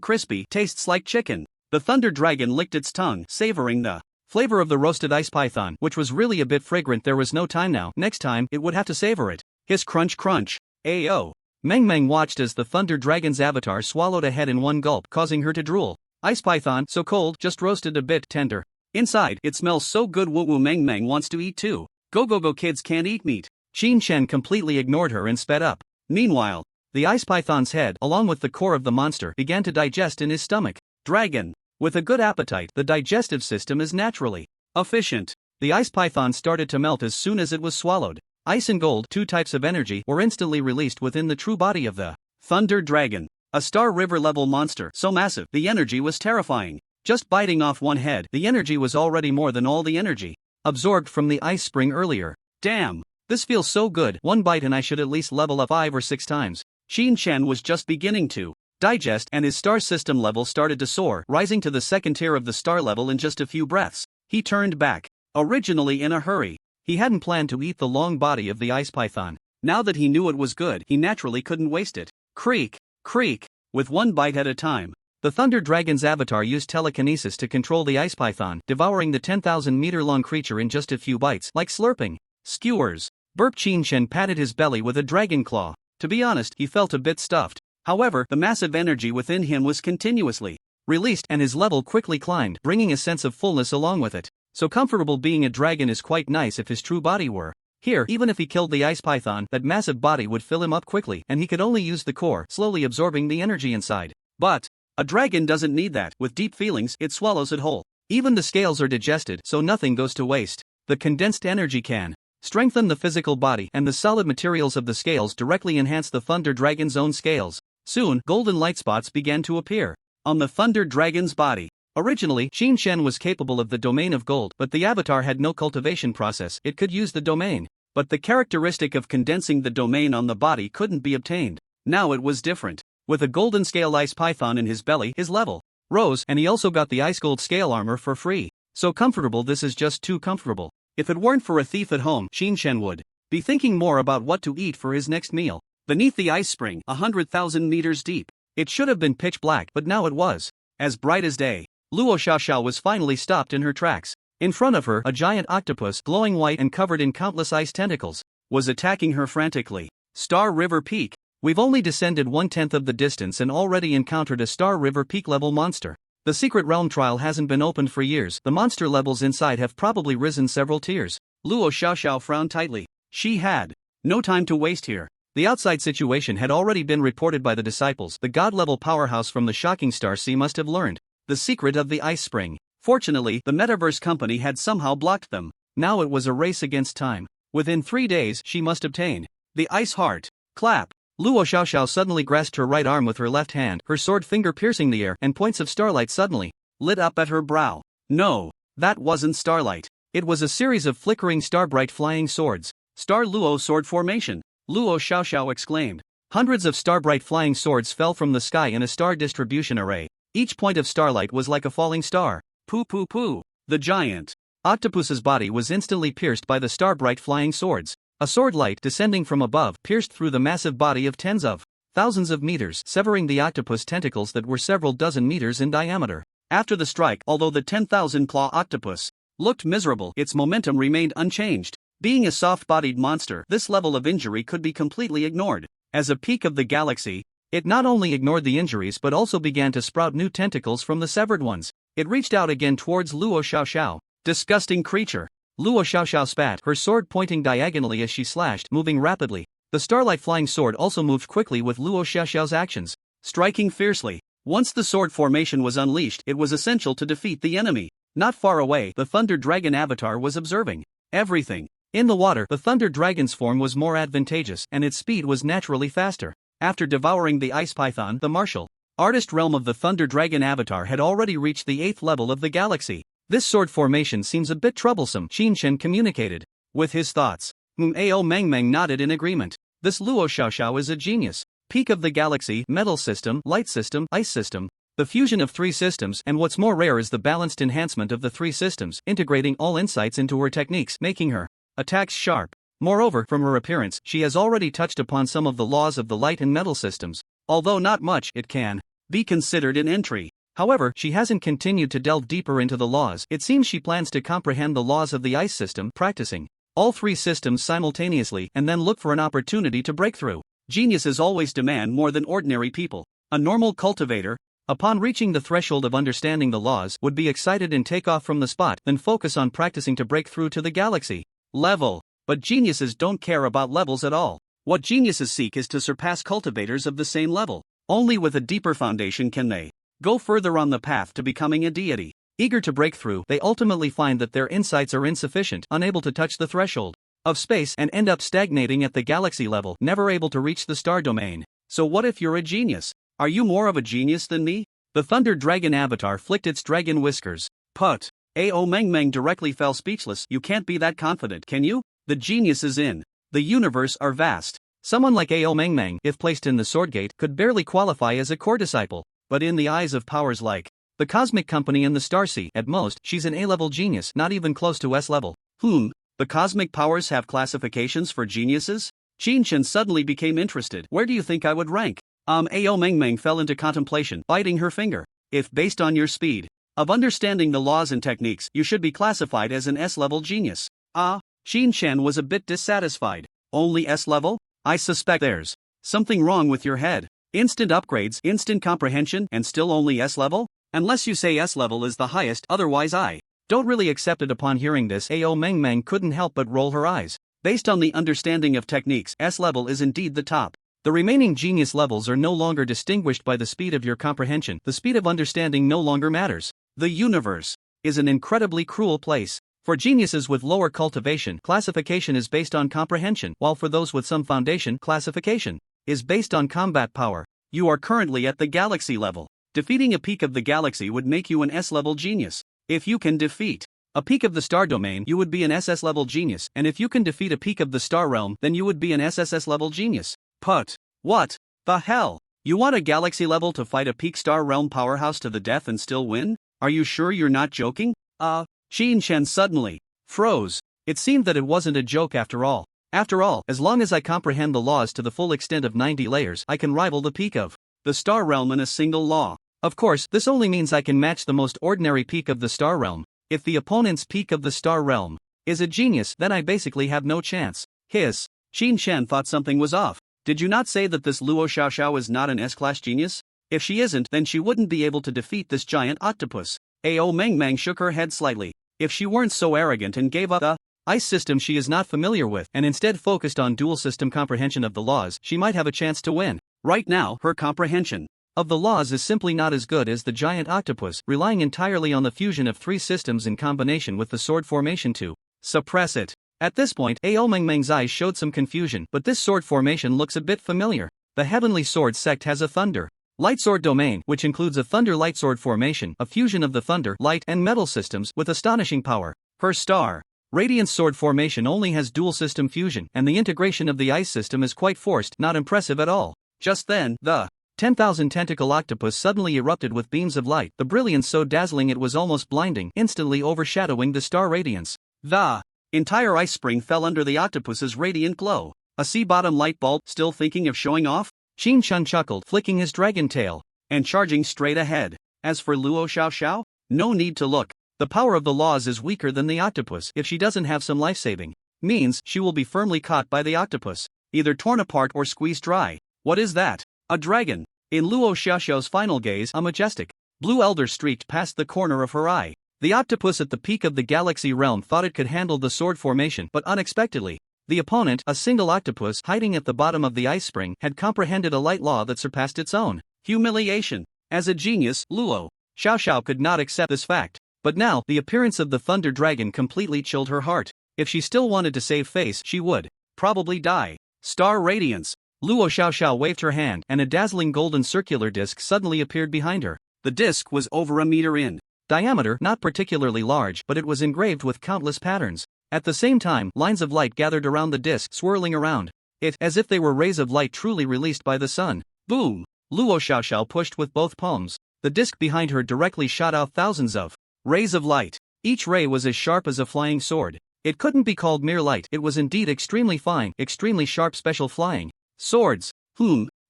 Crispy, tastes like chicken. The Thunder Dragon licked its tongue, savoring the flavor of the roasted Ice Python, which was really a bit fragrant. There was no time now. Next time, it would have to savor it. Hiss crunch crunch. Ayo. Meng watched as the Thunder Dragon's avatar swallowed a head in one gulp, causing her to drool. Ice Python, so cold, just roasted a bit tender. Inside, it smells so good. Woo woo. Meng wants to eat too. Go go go, kids can't eat meat. Qingshan completely ignored her and sped up. Meanwhile, the Ice Python's head, along with the core of the monster, began to digest in his stomach. Dragon. With a good appetite, the digestive system is naturally efficient. The ice python started to melt as soon as it was swallowed. Ice and gold, two types of energy, were instantly released within the true body of the Thunder Dragon. A Star River level monster, so massive, the energy was terrifying. Just biting off one head, the energy was already more than all the energy absorbed from the ice spring earlier. Damn, this feels so good. One bite and I should at least level up 5 or 6 times. Shin-chan was just beginning to digest, and his star system level started to soar, rising to the second tier of the star level in just a few breaths. He turned back, originally in a hurry. He hadn't planned to eat the long body of the ice python. Now that he knew it was good, he naturally couldn't waste it. Creak, creak, with one bite at a time. The Thunder Dragon's avatar used telekinesis to control the ice python, devouring the 10,000-meter-long creature in just a few bites, like slurping skewers. Burp Shin-chan patted his belly with a dragon claw. To be honest, he felt a bit stuffed. However, the massive energy within him was continuously released, and his level quickly climbed, bringing a sense of fullness along with it. So comfortable being a dragon is quite nice if his true body were here. Even if he killed the ice python, that massive body would fill him up quickly, and he could only use the core, slowly absorbing the energy inside. But a dragon doesn't need that. With deep feelings, it swallows it whole. Even the scales are digested, so nothing goes to waste. The condensed energy can strengthen the physical body, and the solid materials of the scales directly enhance the Thunder Dragon's own scales. Soon, golden light spots began to appear on the Thunder Dragon's body. Originally, Shin-chan was capable of the domain of gold, but the avatar had no cultivation process. It could use the domain, but the characteristic of condensing the domain on the body couldn't be obtained. Now it was different. With a golden scale ice python in his belly, his level rose, and he also got the ice gold scale armor for free. So comfortable, this is just too comfortable. If it weren't for a thief at home, Shin-chan would be thinking more about what to eat for his next meal. Beneath the ice spring, 100,000 meters deep, it should have been pitch black, but now it was as bright as day. Luo Xiaoxiao was finally stopped in her tracks. In front of her, a giant octopus, glowing white and covered in countless ice tentacles, was attacking her frantically. Star River Peak. We've only descended 1/10 of the distance and already encountered a Star River Peak level monster. The secret realm trial hasn't been opened for years. The monster levels inside have probably risen several tiers. Luo Xiaoxiao frowned tightly. She had no time to waste here. The outside situation had already been reported by the disciples. The god-level powerhouse from the shocking star sea must have learned the secret of the ice spring. Fortunately, the Metaverse company had somehow blocked them. Now it was a race against time. Within 3 days, she must obtain the ice heart. Clap. Luo Xiaoxiao suddenly grasped her right arm with her left hand, her sword finger piercing the air, and points of starlight suddenly lit up at her brow. No, that wasn't starlight. It was a series of flickering star-bright flying swords. Star Luo sword formation. Luo Xiaoxiao exclaimed. Hundreds of star-bright flying swords fell from the sky in a star distribution array. Each point of starlight was like a falling star. Poo poo poo. The giant octopus's body was instantly pierced by the star-bright flying swords. A sword light descending from above pierced through the massive body of tens of thousands of meters, severing the octopus tentacles that were several dozen meters in diameter. After the strike, although the 10,000 claw octopus looked miserable, its momentum remained unchanged. Being a soft-bodied monster, this level of injury could be completely ignored. As a peak of the galaxy, it not only ignored the injuries but also began to sprout new tentacles from the severed ones. It reached out again towards Luo Xiaoxiao. Disgusting creature. Luo Xiaoxiao spat, her sword pointing diagonally as she slashed, moving rapidly. The starlight flying sword also moved quickly with Luo Xiaoxiao's actions, striking fiercely. Once the sword formation was unleashed, it was essential to defeat the enemy. Not far away, the Thunder Dragon avatar was observing everything. In the water, the Thunder Dragon's form was more advantageous, and its speed was naturally faster. After devouring the ice python, the martial artist realm of the Thunder Dragon avatar had already reached the 8th level of the galaxy. This sword formation seems a bit troublesome, Shin-chan communicated with his thoughts. Ao Meng nodded in agreement. This Luo Xiaoxiao is a genius. Peak of the galaxy, metal system, light system, ice system. The fusion of 3 systems, and what's more rare is the balanced enhancement of the 3 systems, integrating all insights into her techniques, making her attacks sharp. Moreover, from her appearance, she has already touched upon some of the laws of the light and metal systems. Although not much, it can be considered an entry. However, she hasn't continued to delve deeper into the laws. It seems she plans to comprehend the laws of the ice system, practicing all 3 systems simultaneously, and then look for an opportunity to break through. Geniuses always demand more than ordinary people. A normal cultivator, upon reaching the threshold of understanding the laws, would be excited and take off from the spot, then focus on practicing to break through to the galaxy level. But geniuses don't care about levels at all. What geniuses seek is to surpass cultivators of the same level. Only with a deeper foundation can they go further on the path to becoming a deity. Eager to break through, they ultimately find that their insights are insufficient, unable to touch the threshold of space, and end up stagnating at the galaxy level, never able to reach the star domain. So what if you're a genius? Are you more of a genius than me? The Thunder Dragon avatar flicked its dragon whiskers. Put. Ao Meng Meng directly fell speechless. You can't be that confident, can you? The geniuses in the universe are vast. Someone like Ao Meng Meng, if placed in the Sword Gate, could barely qualify as a core disciple. But in the eyes of powers like the Cosmic Company and the Starsea, at most, she's an A-level genius, not even close to S-level. The Cosmic Powers have classifications for geniuses? Qin Shen suddenly became interested. Where do you think I would rank? Ao Meng Meng fell into contemplation, biting her finger. If, based on your speed of understanding the laws and techniques, you should be classified as an S-level genius. Qin Shen was a bit dissatisfied. Only S-level? I suspect there's something wrong with your head. Instant upgrades, instant comprehension, and still only S-level? Unless you say S-level is the highest, otherwise I don't really accept it. Upon hearing this, Ao Meng Meng couldn't help but roll her eyes. Based on the understanding of techniques, S-level is indeed the top. The remaining genius levels are no longer distinguished by the speed of your comprehension. The speed of understanding no longer matters. The universe is an incredibly cruel place. For geniuses with lower cultivation, classification is based on comprehension, while for those with some foundation, classification is based on combat power. You are currently at the galaxy level. Defeating a peak of the galaxy would make you an S-level genius. If you can defeat a peak of the star domain, you would be an SS-level genius, and if you can defeat a peak of the star realm, then you would be an SSS-level genius. Put. What the hell? You want a galaxy level to fight a peak star realm powerhouse to the death and still win? Are you sure you're not joking? Qin Shen suddenly froze. It seemed that it wasn't a joke after all. After all, as long as I comprehend the laws to the full extent of 90 layers, I can rival the peak of the star realm in a single law. Of course, this only means I can match the most ordinary peak of the star realm. If the opponent's peak of the star realm is a genius, then I basically have no chance. Hiss. Qin Shen thought something was off. Did you not say that this Luo Xiaoxiao is not an S-class genius? If she isn't, then she wouldn't be able to defeat this giant octopus. Ao Meng Meng shook her head slightly. If she weren't so arrogant and gave up the ice system she is not familiar with, and instead focused on dual system comprehension of the laws, she might have a chance to win. Right now, her comprehension of the laws is simply not as good as the giant octopus, relying entirely on the fusion of 3 systems in combination with the sword formation to suppress it. At this point, Ao Meng Meng's eyes showed some confusion, but this sword formation looks a bit familiar. The Heavenly Sword sect has a thunder lightsword domain, which includes a thunder lightsword formation, a fusion of the thunder, light, and metal systems with astonishing power. Her star radiance sword formation only has dual system fusion, and the integration of the ice system is quite forced, not impressive at all. Just then, the 10,000 tentacle octopus suddenly erupted with beams of light, the brilliance so dazzling it was almost blinding, instantly overshadowing the star radiance. The entire ice spring fell under the octopus's radiant glow. A sea-bottom light bulb, still thinking of showing off? Qin Shen chuckled, flicking his dragon tail and charging straight ahead. As for Luo Xiaoxiao, no need to look. The power of the laws is weaker than the octopus. If she doesn't have some life-saving means, she will be firmly caught by the octopus, either torn apart or squeezed dry. What is that? A dragon. In Luo Xiaoxiao's final gaze, a majestic blue elder streaked past the corner of her eye. The octopus at the peak of the galaxy realm thought it could handle the sword formation, but unexpectedly, the opponent, a single octopus hiding at the bottom of the ice spring, had comprehended a light law that surpassed its own. Humiliation. As a genius, Luo Xiaoxiao could not accept this fact. But now, the appearance of the Thunder Dragon completely chilled her heart. If she still wanted to save face, she would probably die. Star Radiance. Luo Xiaoxiao waved her hand, and a dazzling golden circular disc suddenly appeared behind her. The disc was over a meter in diameter, not particularly large, but it was engraved with countless patterns. At the same time, lines of light gathered around the disc, swirling around it as if they were rays of light truly released by the sun. Boom! Luo Xiaoxiao pushed with both palms. The disc behind her directly shot out thousands of rays of light. Each ray was as sharp as a flying sword. It couldn't be called mere light, it was indeed extremely fine, extremely sharp special flying swords.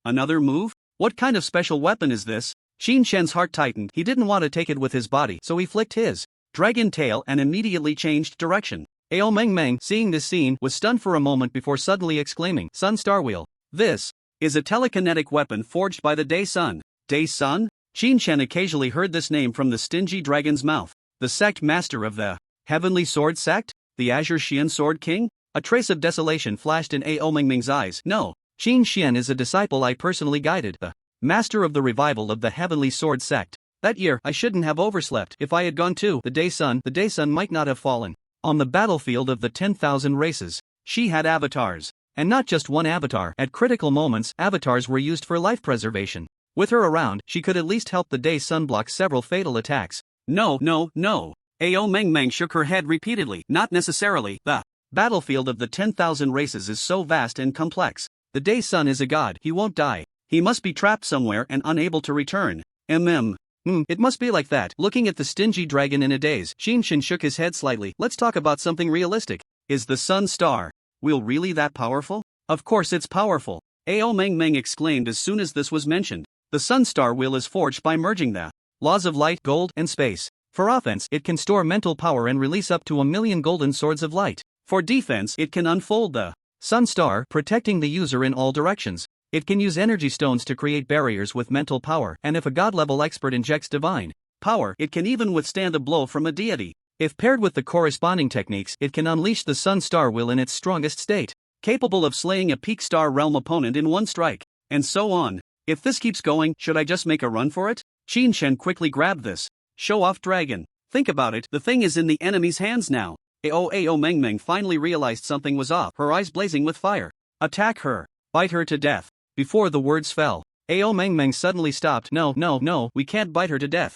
Another move? What kind of special weapon is this? Qin Shen's heart tightened. He didn't want to take it with his body, so he flicked his dragon tail and immediately changed direction. Ao Meng Meng, seeing this scene, was stunned for a moment before suddenly exclaiming, Sun Star Wheel. This is a telekinetic weapon forged by the Day Sun. Day Sun? Qin Shen occasionally heard this name from the stingy dragon's mouth. The sect master of the Heavenly Sword sect? The Azure Xian Sword King? A trace of desolation flashed in Ao Meng Meng's eyes. No, Qin Xian is a disciple I personally guided, the master of the revival of the Heavenly Sword sect. That year I shouldn't have overslept. If I had gone to the day sun might not have fallen. On the battlefield of the 10,000 races, she had avatars. And not just one avatar. At critical moments, avatars were used for life preservation. With her around, she could at least help the day sun block several fatal attacks. No. Ao Meng shook her head repeatedly. Not necessarily. The battlefield of the 10,000 races is so vast and complex. The day sun is a god. He won't die. He must be trapped somewhere and unable to return. It must be like that. Looking at the stingy dragon in a daze, Shinshin shook his head slightly. Let's talk about something realistic. Is the sun star wheel really that powerful? Of course it's powerful. Ao Meng exclaimed as soon as this was mentioned. The sun star wheel is forged by merging the laws of light, gold, and space. For offense, it can store mental power and release up to 1,000,000 golden swords of light. For defense, it can unfold the sun star, protecting the user in all directions. It can use energy stones to create barriers with mental power, and if a god-level expert injects divine power, it can even withstand a blow from a deity. If paired with the corresponding techniques, it can unleash the sun star wheel in its strongest state, capable of slaying a peak star realm opponent in one strike, and so on. If this keeps going, should I just make a run for it? Shinshin quickly grabbed this show-off dragon. Think about it, the thing is in the enemy's hands now. Ao Meng finally realized something was off, her eyes blazing with fire. Attack her. Bite her to death. Before the words fell, Ao Meng suddenly stopped. No, we can't bite her to death.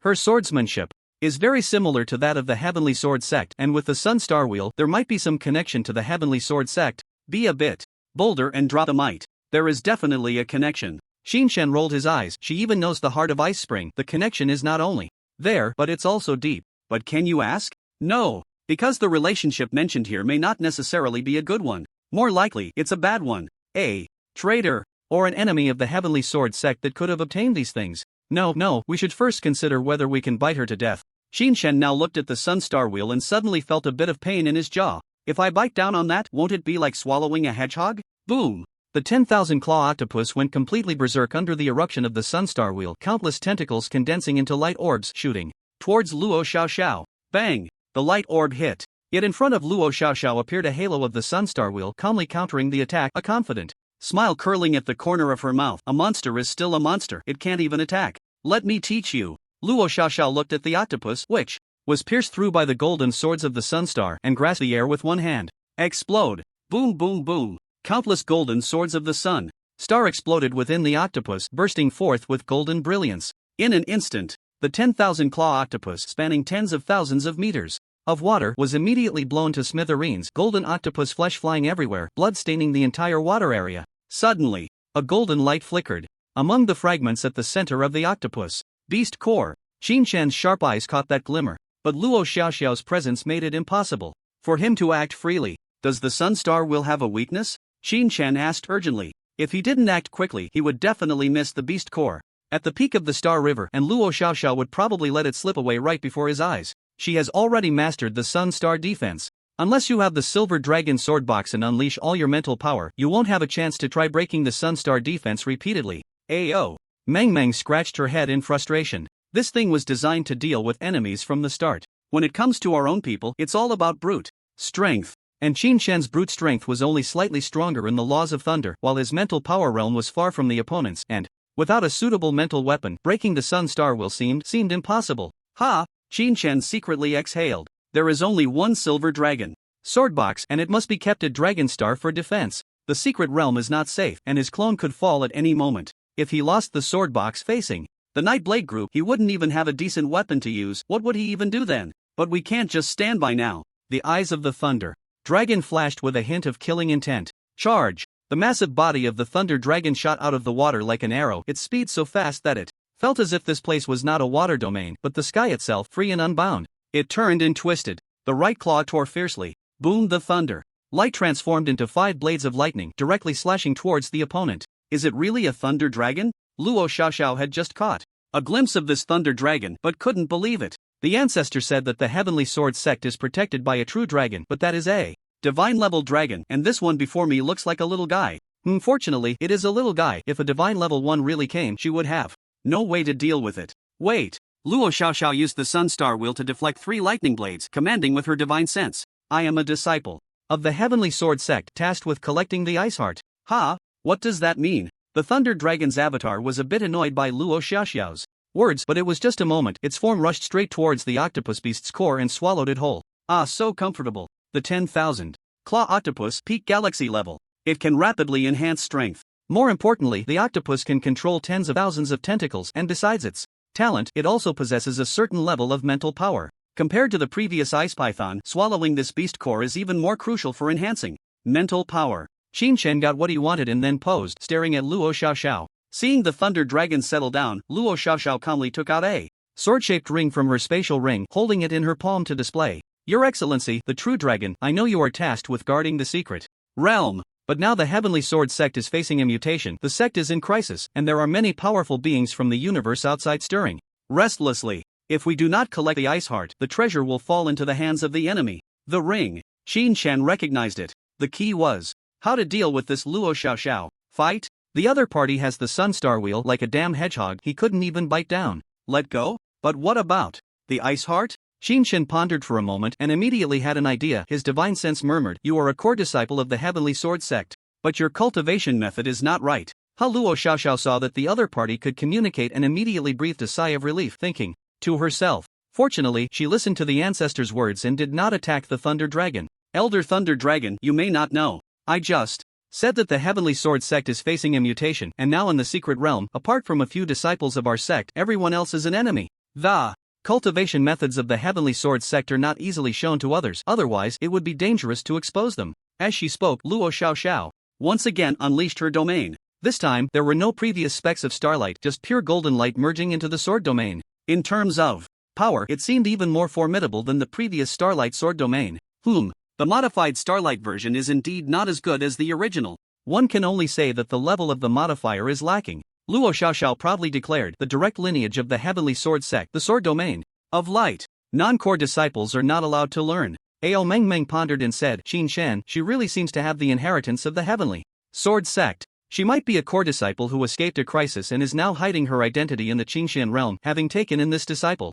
Her swordsmanship is very similar to that of the Heavenly Sword Sect, and with the Sun Star Wheel, there might be some connection to the Heavenly Sword Sect. Be a bit bolder and drop the might. There is definitely a connection. Shinshin rolled his eyes. She even knows the heart of Ice Spring. The connection is not only there, but it's also deep. But can you ask? No, because the relationship mentioned here may not necessarily be a good one. More likely, it's a bad one. A traitor, or an enemy of the Heavenly Sword Sect that could have obtained these things. No, we should first consider whether we can bite her to death. Shinshin now looked at the Sun Star Wheel and suddenly felt a bit of pain in his jaw. If I bite down on that, won't it be like swallowing a hedgehog? Boom! The 10,000 claw octopus went completely berserk under the eruption of the Sun Star Wheel, countless tentacles condensing into light orbs shooting towards Luo Xiaoxiao. Bang! The light orb hit. Yet in front of Luo Xiaoxiao appeared a halo of the Sun Star Wheel, calmly countering the attack, a confident smile curling at the corner of her mouth. A monster is still a monster, it can't even attack. Let me teach you. Luo Xiaoxiao looked at the octopus, which was pierced through by the golden swords of the Sun Star, and grasped the air with one hand. Explode! Boom boom boom! Countless golden swords of the Sun Star exploded within the octopus, bursting forth with golden brilliance. In an instant, the 10,000 claw octopus, spanning tens of thousands of meters of water, was immediately blown to smithereens, golden octopus flesh flying everywhere, blood staining the entire water area. Suddenly, a golden light flickered among the fragments at the center of the octopus beast core. Shinshan's sharp eyes caught that glimmer, but Luo Xiaoxiao's presence made it impossible for him to act freely. Does the Sun Star Wheel have a weakness? Shinshan asked urgently. If he didn't act quickly, he would definitely miss the beast core at the peak of the Star River, and Luo Xiaoxiao would probably let it slip away right before his eyes. She has already mastered the Sun Star defense. Unless you have the Silver Dragon Sword Box and unleash all your mental power, you won't have a chance to try breaking the Sun Star defense repeatedly. Ao Meng scratched her head in frustration. This thing was designed to deal with enemies from the start. When it comes to our own people, it's all about brute strength. And Shinshan's brute strength was only slightly stronger in the Laws of Thunder, while his mental power realm was far from the opponent's, and without a suitable mental weapon, breaking the Sun Star Wheel seemed impossible. Ha! Shinshan secretly exhaled. There is only one Silver Dragon Sword Box, and it must be kept at Dragon Star for defense. The secret realm is not safe, and his clone could fall at any moment. If he lost the Sword Box facing the Night Blade group, he wouldn't even have a decent weapon to use. What would he even do then? But we can't just stand by now. The eyes of the Thunder Dragon flashed with a hint of killing intent. Charge! The massive body of the Thunder Dragon shot out of the water like an arrow, its speed so fast that it felt as if this place was not a water domain, but the sky itself, free and unbound. It turned and twisted. The right claw tore fiercely. Boomed the thunder. Light transformed into 5 blades of lightning, directly slashing towards the opponent. Is it really a Thunder Dragon? Luo Xiaoxiao had just caught a glimpse of this Thunder Dragon, but couldn't believe it. The ancestor said that the Heavenly Sword Sect is protected by a true dragon, but that is a divine-level dragon, and this one before me looks like a little guy. Fortunately, it is a little guy. If a divine level 1 really came, she would have no way to deal with it. Wait! Luo Xiaoxiao used the Sun Star Wheel to deflect 3 lightning blades, commanding with her divine sense. I am a disciple of the Heavenly Sword Sect, tasked with collecting the Ice Heart. Ha! What does that mean? The Thunder Dragon's avatar was a bit annoyed by Luo Xiaoxiao's words, but it was just a moment. Its form rushed straight towards the octopus beast's core and swallowed it whole. Ah, so comfortable. The 10,000 claw octopus peak galaxy level. It can rapidly enhance strength. More importantly, the octopus can control tens of thousands of tentacles, and besides its talent, it also possesses a certain level of mental power. Compared to the previous ice python, swallowing this beast core is even more crucial for enhancing mental power. Qin Shen got what he wanted and then posed, staring at Luo Xiaoxiao. Seeing the thunder dragon settle down, Luo Xiaoxiao calmly took out a sword-shaped ring from her spatial ring, holding it in her palm to display. Your Excellency, the true dragon, I know you are tasked with guarding the secret realm. But now the Heavenly Sword sect is facing a mutation. The sect is in crisis, and there are many powerful beings from the universe outside stirring restlessly. If we do not collect the Ice Heart, the treasure will fall into the hands of the enemy. The ring. Qin Shen recognized it. The key was how to deal with this Luo Xiaoxiao. Fight? The other party has the Sun Star Wheel like a damn hedgehog he couldn't even bite down. Let go? But what about the Ice Heart? Qin Shen pondered for a moment and immediately had an idea. His divine sense murmured, you are a core disciple of the Heavenly Sword sect. But your cultivation method is not right. Luo Xiaoxiao saw that the other party could communicate and immediately breathed a sigh of relief, thinking to herself. Fortunately, she listened to the ancestors' words and did not attack the Thunder Dragon. Elder Thunder Dragon, you may not know. I just said that the Heavenly Sword sect is facing a mutation, and now in the secret realm, apart from a few disciples of our sect, everyone else is an enemy. The cultivation methods of the Heavenly Sword sect are not easily shown to others, otherwise it would be dangerous to expose them. As she spoke, Luo Xiaoxiao once again unleashed her domain. This time, there were no previous specks of starlight, just pure golden light merging into the sword domain. In terms of power, it seemed even more formidable than the previous starlight sword domain. The modified starlight version is indeed not as good as the original. One can only say that the level of the modifier is lacking. Luo Xiaoxiao proudly declared, the direct lineage of the Heavenly Sword sect, the sword domain of light. Non-core disciples are not allowed to learn. Ao Meng pondered and said, Qin Shen, she really seems to have the inheritance of the Heavenly Sword sect. She might be a core disciple who escaped a crisis and is now hiding her identity in the Qinshan realm, having taken in this disciple.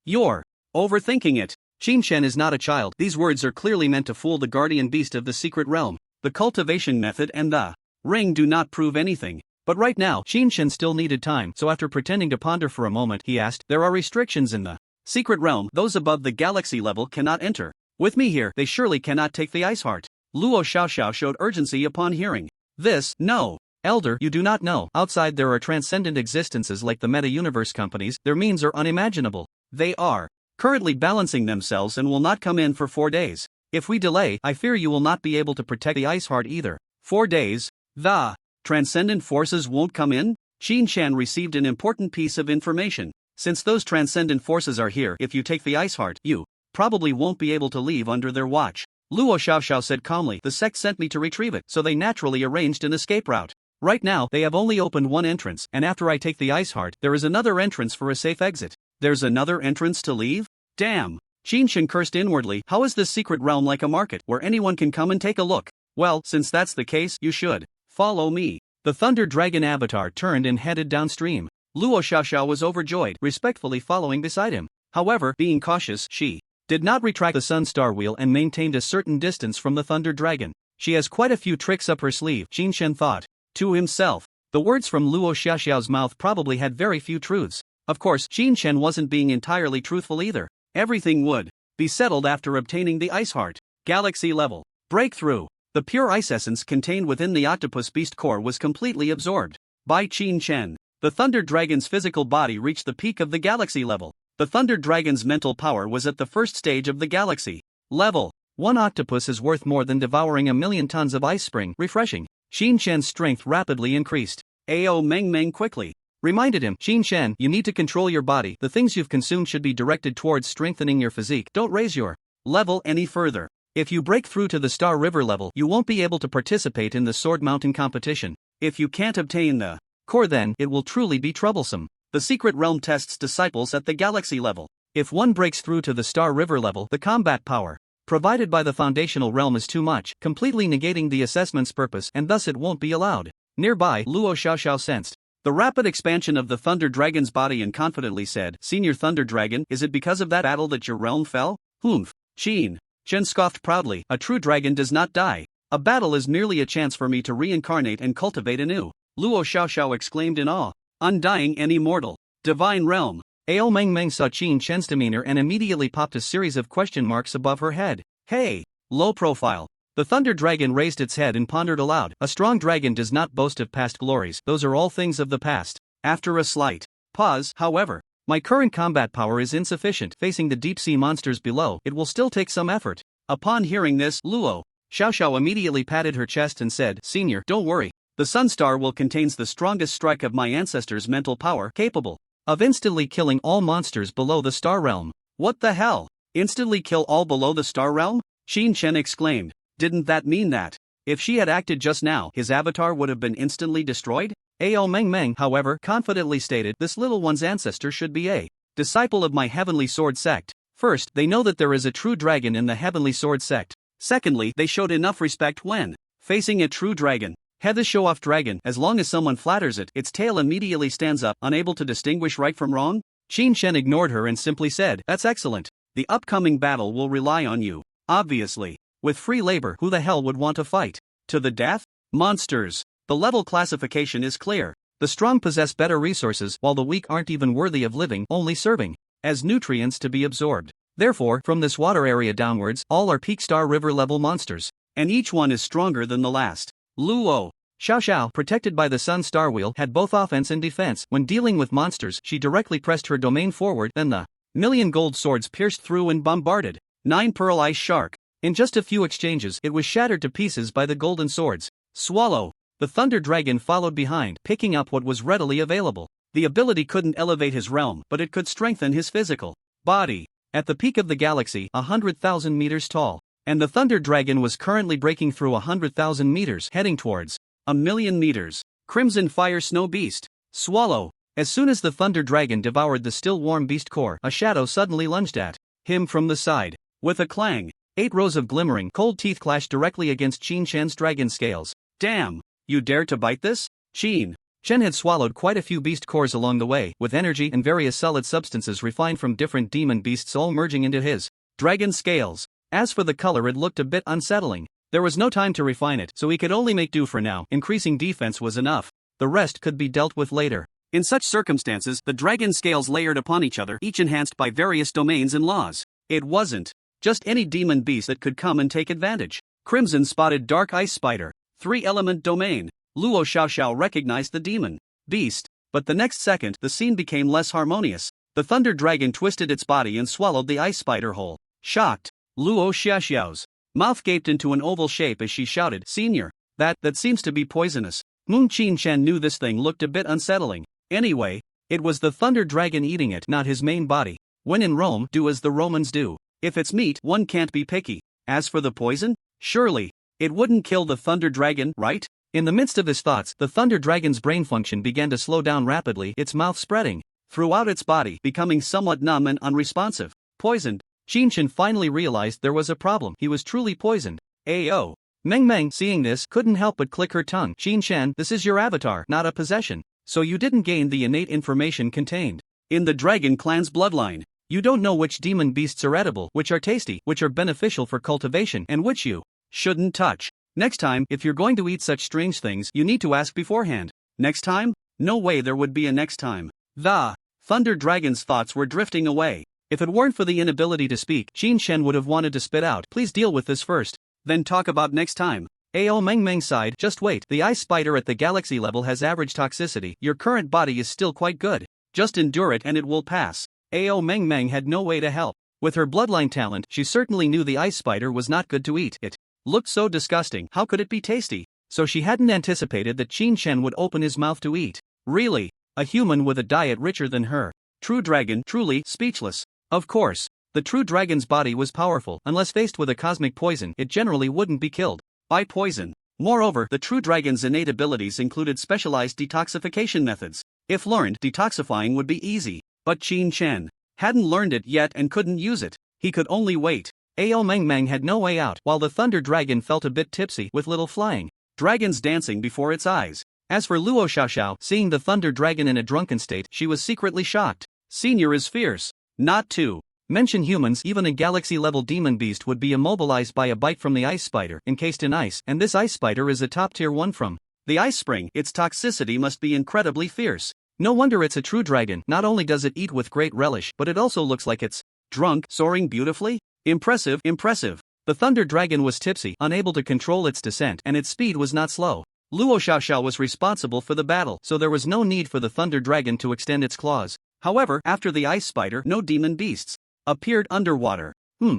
You're overthinking it. Qin Shen is not a child. These words are clearly meant to fool the guardian beast of the secret realm. The cultivation method and the ring do not prove anything. But right now, Qin Shen still needed time, so after pretending to ponder for a moment, he asked, there are restrictions in the secret realm. Those above the galaxy level cannot enter. With me here, they surely cannot take the Ice Heart. Luo Xiaoxiao showed urgency upon hearing this. No. Elder, you do not know. Outside there are transcendent existences like the meta-universe companies. Their means are unimaginable. They are currently balancing themselves and will not come in for 4 days. If we delay, I fear you will not be able to protect the Ice Heart either. 4 days? The transcendent forces won't come in? Qin Shan received an important piece of information. Since those transcendent forces are here, if you take the Ice Heart, you probably won't be able to leave under their watch. Luo Xiaoxiao said calmly, the sect sent me to retrieve it, so they naturally arranged an escape route. Right now, they have only opened one entrance, and after I take the Ice Heart, there is another entrance for a safe exit. There's another entrance to leave? Damn! Qin Shan cursed inwardly, how is this secret realm like a market, where anyone can come and take a look? Well, since that's the case, you should follow me. The Thunder Dragon avatar turned and headed downstream. Luo Xiaoxiao was overjoyed, respectfully following beside him. However, being cautious, she did not retract the Sun Star Wheel and maintained a certain distance from the Thunder Dragon. She has quite a few tricks up her sleeve, Qin Shan thought to himself. The words from Luo Xiaoxiao's mouth probably had very few truths. Of course, Qin Shan wasn't being entirely truthful either. Everything would be settled after obtaining the Ice Heart. Galaxy level breakthrough. The pure ice essence contained within the octopus beast core was completely absorbed by Qin Shan. The Thunder Dragon's physical body reached the peak of the galaxy level. The Thunder Dragon's mental power was at the first stage of the galaxy level. One octopus is worth more than devouring 1,000,000 tons of ice spring. Refreshing. Qin Shan's strength rapidly increased. Ao Meng quickly reminded him, Qin Shan, you need to control your body. The things you've consumed should be directed towards strengthening your physique. Don't raise your level any further. If you break through to the Star River level, you won't be able to participate in the Sword Mountain competition. If you can't obtain the core, then it will truly be troublesome. The secret realm tests disciples at the galaxy level. If one breaks through to the Star River level, the combat power provided by the foundational realm is too much, completely negating the assessment's purpose, and thus it won't be allowed. Nearby, Luo Xiaoxiao sensed the rapid expansion of the Thunder Dragon's body and confidently said, Senior Thunder Dragon, is it because of that battle that your realm fell? Qin Shen scoffed proudly, a true dragon does not die. A battle is merely a chance for me to reincarnate and cultivate anew. Luo Xiaoxiao exclaimed in awe. Undying and immortal. Divine Realm. Ao Meng Meng saw Qin Shen's demeanor and immediately popped a series of question marks above her head. Hey! Low profile. The Thunder Dragon raised its head and pondered aloud. A strong dragon does not boast of past glories, those are all things of the past. After a slight pause, however, my current combat power is insufficient. Facing the deep-sea monsters below, it will still take some effort. Upon hearing this, Luo Xiaoxiao immediately patted her chest and said, Senior, don't worry. The Sun Star will contains the strongest strike of my ancestors' mental power, capable of instantly killing all monsters below the Star Realm. What the hell? Instantly kill all below the Star Realm? Qin Shen exclaimed. Didn't that mean that, if she had acted just now, his avatar would have been instantly destroyed? Ao Meng Meng, however, confidently stated, this little one's ancestor should be a disciple of my Heavenly Sword sect. First, they know that there is a true dragon in the Heavenly Sword sect. Secondly, they showed enough respect when facing a true dragon. Head the show-off dragon, as long as someone flatters it, its tail immediately stands up, unable to distinguish right from wrong? Qin Shen ignored her and simply said, that's excellent. The upcoming battle will rely on you. Obviously. With free labor, who the hell would want to fight? To the death? Monsters. The level classification is clear. The strong possess better resources, while the weak aren't even worthy of living, only serving as nutrients to be absorbed. Therefore, from this water area downwards, all are peak star river level monsters. And each one is stronger than the last. Luo Xiaoxiao, protected by the Sun Star Wheel, had both offense and defense. When dealing with monsters, she directly pressed her domain forward, then the million gold swords pierced through and bombarded 9 Pearl Ice Shark. In just a few exchanges, it was shattered to pieces by the golden swords. Swallow. The Thunder Dragon followed behind, picking up what was readily available. The ability couldn't elevate his realm, but it could strengthen his physical body. At the peak of the galaxy, 100,000 meters tall, and the Thunder Dragon was currently breaking through 100,000 meters, heading towards 1,000,000 meters. Crimson Fire Snow Beast. Swallow. As soon as the Thunder Dragon devoured the still warm beast core, a shadow suddenly lunged at him from the side. With a clang, 8 rows of glimmering, cold teeth clashed directly against Qin Shen's dragon scales. Damn! You dare to bite this? Qin Shen had swallowed quite a few beast cores along the way, with energy and various solid substances refined from different demon beasts all merging into his dragon scales. As for the color, it looked a bit unsettling. There was no time to refine it, so he could only make do for now. Increasing defense was enough. The rest could be dealt with later. In such circumstances, the dragon scales layered upon each other, each enhanced by various domains and laws. It wasn't just any demon beast that could come and take advantage. Crimson spotted Dark Ice Spider, 3-element domain. Luo Xiaoxiao recognized the demon beast, but the next second, the scene became less harmonious. The Thunder Dragon twisted its body and swallowed the ice spider whole. Shocked, Luo Xiaoxiao's mouth gaped into an oval shape as she shouted, Senior, that seems to be poisonous. Qin Shen knew this thing looked a bit unsettling. Anyway, it was the Thunder Dragon eating it, not his main body. When in Rome, do as the Romans do. If it's meat, one can't be picky. As for the poison, surely it wouldn't kill the Thunder Dragon, right? In the midst of his thoughts, the Thunder Dragon's brain function began to slow down rapidly, its mouth spreading throughout its body, becoming somewhat numb and unresponsive. Poisoned. Qin Shen finally realized there was a problem. He was truly poisoned. Ao Meng Meng, seeing this, couldn't help but click her tongue. Qin Shen, this is your avatar, not a possession. So you didn't gain the innate information contained in the Dragon Clan's bloodline. You don't know which demon beasts are edible, which are tasty, which are beneficial for cultivation, and which you shouldn't touch. Next time, if you're going to eat such strange things, you need to ask beforehand. Next time? No way there would be a next time. The Thunder Dragon's thoughts were drifting away. If it weren't for the inability to speak, Qin Shen would have wanted to spit out. Please deal with this first, then talk about next time. Ao Meng Meng sighed, just wait, the ice spider at the galaxy level has average toxicity, your current body is still quite good. Just endure it and it will pass. Ao Meng Meng had no way to help. With her bloodline talent, she certainly knew the ice spider was not good to eat. It looked so disgusting, how could it be tasty? So she hadn't anticipated that Qin Shen would open his mouth to eat. Really? A human with a diet richer than her. True dragon, truly, speechless. Of course, the true dragon's body was powerful. Unless faced with a cosmic poison, it generally wouldn't be killed by poison. Moreover, the true dragon's innate abilities included specialized detoxification methods. If learned, detoxifying would be easy. But Qin Shen hadn't learned it yet and couldn't use it. He could only wait. Ao Meng Meng had no way out, while the Thunder Dragon felt a bit tipsy with little flying dragons dancing before its eyes. As for Luo Xiaoxiao, seeing the Thunder Dragon in a drunken state, she was secretly shocked. Senior is fierce. Not to mention humans, even a galaxy-level demon beast would be immobilized by a bite from the ice spider, encased in ice, and this ice spider is a top-tier one from the ice spring. Its toxicity must be incredibly fierce. No wonder it's a true dragon. Not only does it eat with great relish, but it also looks like it's drunk, soaring beautifully. Impressive, impressive. The thunder dragon was tipsy, unable to control its descent, and its speed was not slow. Luo Xiaoxiao was responsible for the battle, so there was no need for the thunder dragon to extend its claws. However, after the ice spider, no demon beasts appeared underwater.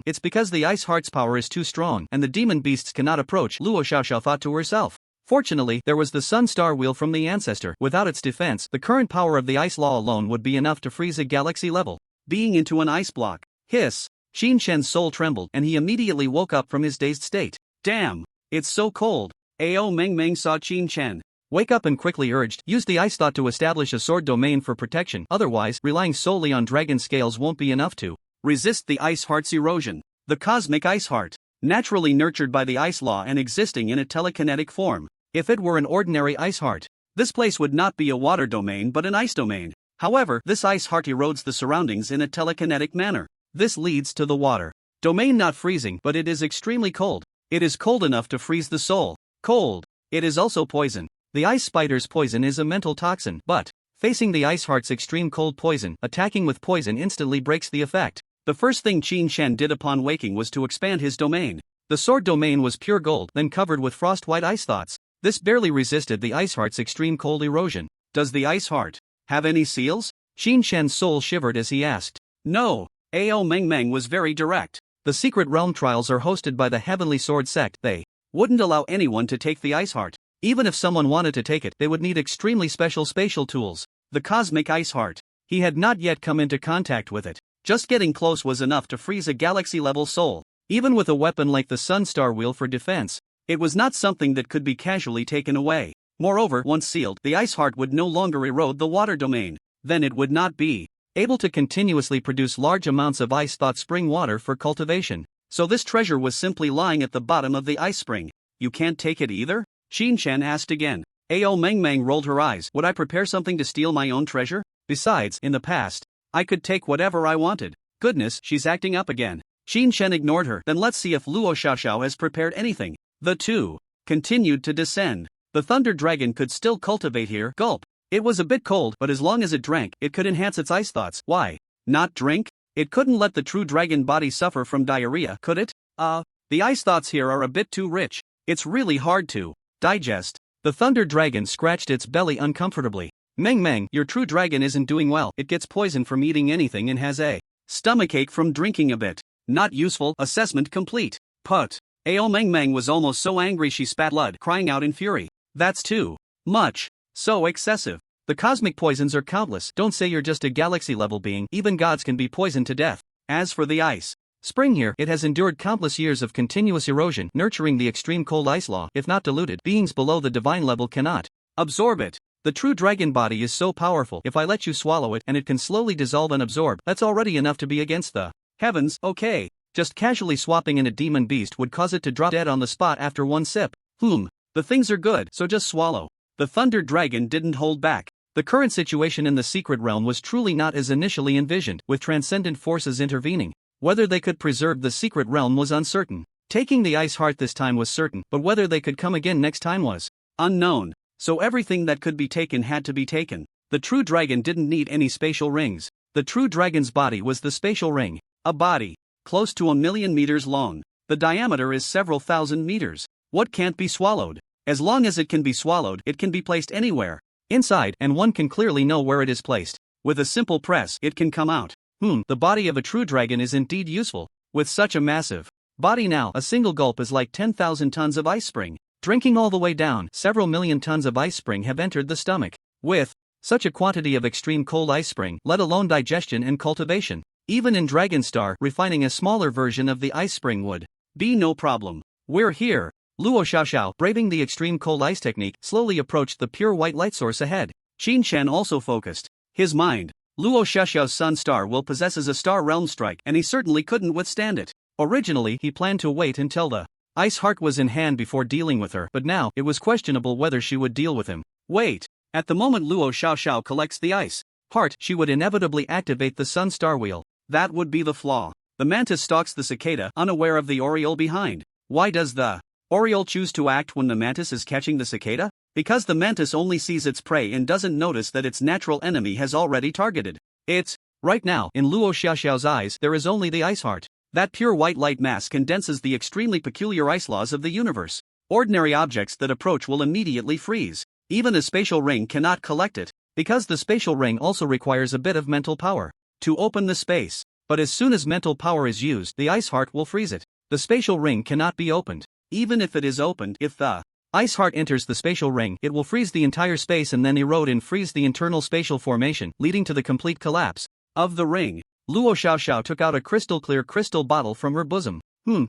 It's because the ice heart's power is too strong, and the demon beasts cannot approach, Luo Xiaoxiao thought to herself. Fortunately, there was the Sun Star Wheel from the ancestor. Without its defense, the current power of the ice law alone would be enough to freeze a galaxy level being into an ice block. Hiss! Xin Shen's soul trembled, and he immediately woke up from his dazed state. Damn! It's so cold! Ao Meng Meng saw Qin Chen wake up and quickly urged, use the ice thought to establish a sword domain for protection, otherwise, relying solely on dragon scales won't be enough to resist the ice heart's erosion. The cosmic ice heart, naturally nurtured by the ice law and existing in a telekinetic form. If it were an ordinary ice heart, this place would not be a water domain but an ice domain. However, this ice heart erodes the surroundings in a telekinetic manner. This leads to the water domain not freezing, but it is extremely cold. It is cold enough to freeze the soul. Cold. It is also poison. The ice spider's poison is a mental toxin, but facing the ice heart's extreme cold poison, attacking with poison instantly breaks the effect. The first thing Qin Shen did upon waking was to expand his domain. The sword domain was pure gold, then covered with frost-white ice thoughts. This barely resisted the ice heart's extreme cold erosion. Does the ice heart have any seals? Qin Shen's soul shivered as he asked. No. Ao Meng Meng was very direct. The secret realm trials are hosted by the Heavenly Sword sect. They wouldn't allow anyone to take the ice heart. Even if someone wanted to take it, they would need extremely special spatial tools. The cosmic ice heart. He had not yet come into contact with it. Just getting close was enough to freeze a galaxy-level soul. Even with a weapon like the Sun Star Wheel for defense, it was not something that could be casually taken away. Moreover, once sealed, the ice heart would no longer erode the water domain. Then it would not be able to continuously produce large amounts of ice-thought spring water for cultivation. So this treasure was simply lying at the bottom of the ice spring. You can't take it either? Xin Shen asked again. Ao Meng Meng rolled her eyes. Would I prepare something to steal my own treasure? Besides, in the past, I could take whatever I wanted. Goodness, she's acting up again. Xin Shen ignored her. Then let's see if Luo Xiaoxiao has prepared anything. The two continued to descend. The thunder dragon could still cultivate here. Gulp. It was a bit cold, but as long as it drank, it could enhance its ice thoughts. Why not drink? It couldn't let the true dragon body suffer from diarrhea, could it? The ice thoughts here are a bit too rich. It's really hard to digest. The thunder dragon scratched its belly uncomfortably. Meng Meng, your true dragon isn't doing well. It gets poisoned from eating anything and has a stomachache from drinking a bit. Not useful. Assessment complete. Put. Ao Meng Meng was almost so angry she spat blood, crying out in fury. That's too much. So excessive. The cosmic poisons are countless. Don't say you're just a galaxy-level being. Even gods can be poisoned to death. As for the ice spring here, it has endured countless years of continuous erosion, nurturing the extreme cold ice law. If not diluted, beings below the divine level cannot absorb it. The true dragon body is so powerful. If I let you swallow it and it can slowly dissolve and absorb, that's already enough to be against the heavens. Okay. Just casually swapping in a demon beast would cause it to drop dead on the spot after one sip. The things are good, so just swallow. The thunder dragon didn't hold back. The current situation in the secret realm was truly not as initially envisioned, with transcendent forces intervening. Whether they could preserve the secret realm was uncertain. Taking the ice heart this time was certain, but whether they could come again next time was unknown. So everything that could be taken had to be taken. The true dragon didn't need any spatial rings. The true dragon's body was the spatial ring. A body close to 1,000,000 meters long. The diameter is several thousand meters. What can't be swallowed? As long as it can be swallowed, it can be placed anywhere inside, and one can clearly know where it is placed. With a simple press, it can come out. The body of a true dragon is indeed useful. With such a massive body now, a single gulp is like 10,000 tons of ice spring. Drinking all the way down, several million tons of ice spring have entered the stomach. With such a quantity of extreme cold ice spring, let alone digestion and cultivation, even in Dragonstar, refining a smaller version of the ice spring would be no problem. We're here. Luo Xiaoxiao, braving the extreme cold ice technique, slowly approached the pure white light source ahead. Qin Shen also focused his mind. Luo Xiaoxiao's Sun Star will possesses a star realm strike, and he certainly couldn't withstand it. Originally, he planned to wait until the ice heart was in hand before dealing with her, but now, it was questionable whether she would deal with him. Wait. At the moment Luo Xiaoxiao collects the ice heart, she would inevitably activate the Sun Star Wheel. That would be the flaw. The mantis stalks the cicada, unaware of the oriole behind. Why does the oriole choose to act when the mantis is catching the cicada? because the mantis only sees its prey and doesn't notice that its natural enemy has already targeted it. Right now, in Luo Xiaoxiao's eyes, there is only the ice heart. That pure white light mass condenses the extremely peculiar ice laws of the universe. Ordinary objects that approach will immediately freeze. Even a spatial ring cannot collect it, because the spatial ring also requires a bit of mental power to open the space. But as soon as mental power is used, the ice heart will freeze it. The spatial ring cannot be opened. Even if it is opened, if the ice heart enters the spatial ring, it will freeze the entire space and then erode and freeze the internal spatial formation, leading to the complete collapse of the ring. Luo Xiaoxiao took out a crystal-clear crystal bottle from her bosom.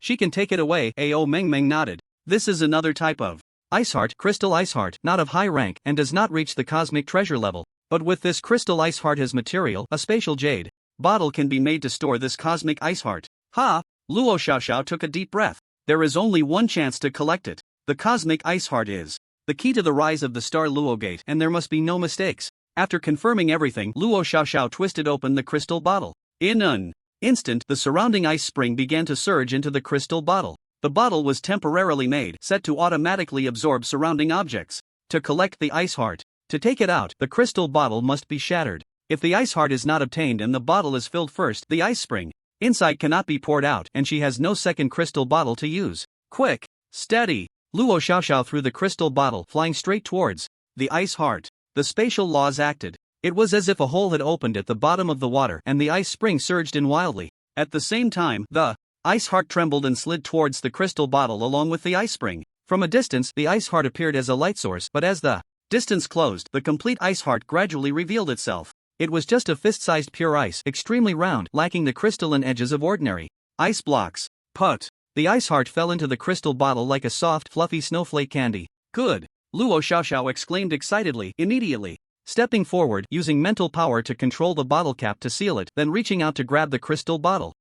She can take it away. Ao Meng Meng nodded. This is another type of ice heart, crystal ice heart, not of high rank and does not reach the cosmic treasure level. But with this crystal ice heart as material, a spatial jade bottle can be made to store this cosmic ice heart. Ha! Luo Xiaoxiao took a deep breath. There is only one chance to collect it. The cosmic ice heart is the key to the rise of the star Luo Gate, and there must be no mistakes. After confirming everything, Luo Xiaoxiao twisted open the crystal bottle. In an instant, the surrounding ice spring began to surge into the crystal bottle. The bottle was temporarily made, set to automatically absorb surrounding objects. To collect the ice heart, to take it out, the crystal bottle must be shattered. If the ice heart is not obtained and the bottle is filled first, the ice spring inside cannot be poured out, and she has no second crystal bottle to use. Quick! Steady! Luo Xiaoxiao threw the crystal bottle, flying straight towards the ice heart. The spatial laws acted. It was as if a hole had opened at the bottom of the water and the ice spring surged in wildly. At the same time, the ice heart trembled and slid towards the crystal bottle along with the ice spring. From a distance, the ice heart appeared as a light source, but as the distance closed, the complete ice heart gradually revealed itself. It was just a fist-sized pure ice, extremely round, lacking the crystalline edges of ordinary ice blocks. Put! The ice heart fell into the crystal bottle like a soft, fluffy snowflake candy. Good! Luo Xiaoxiao exclaimed excitedly, immediately stepping forward, using mental power to control the bottle cap to seal it, then reaching out to grab the crystal bottle.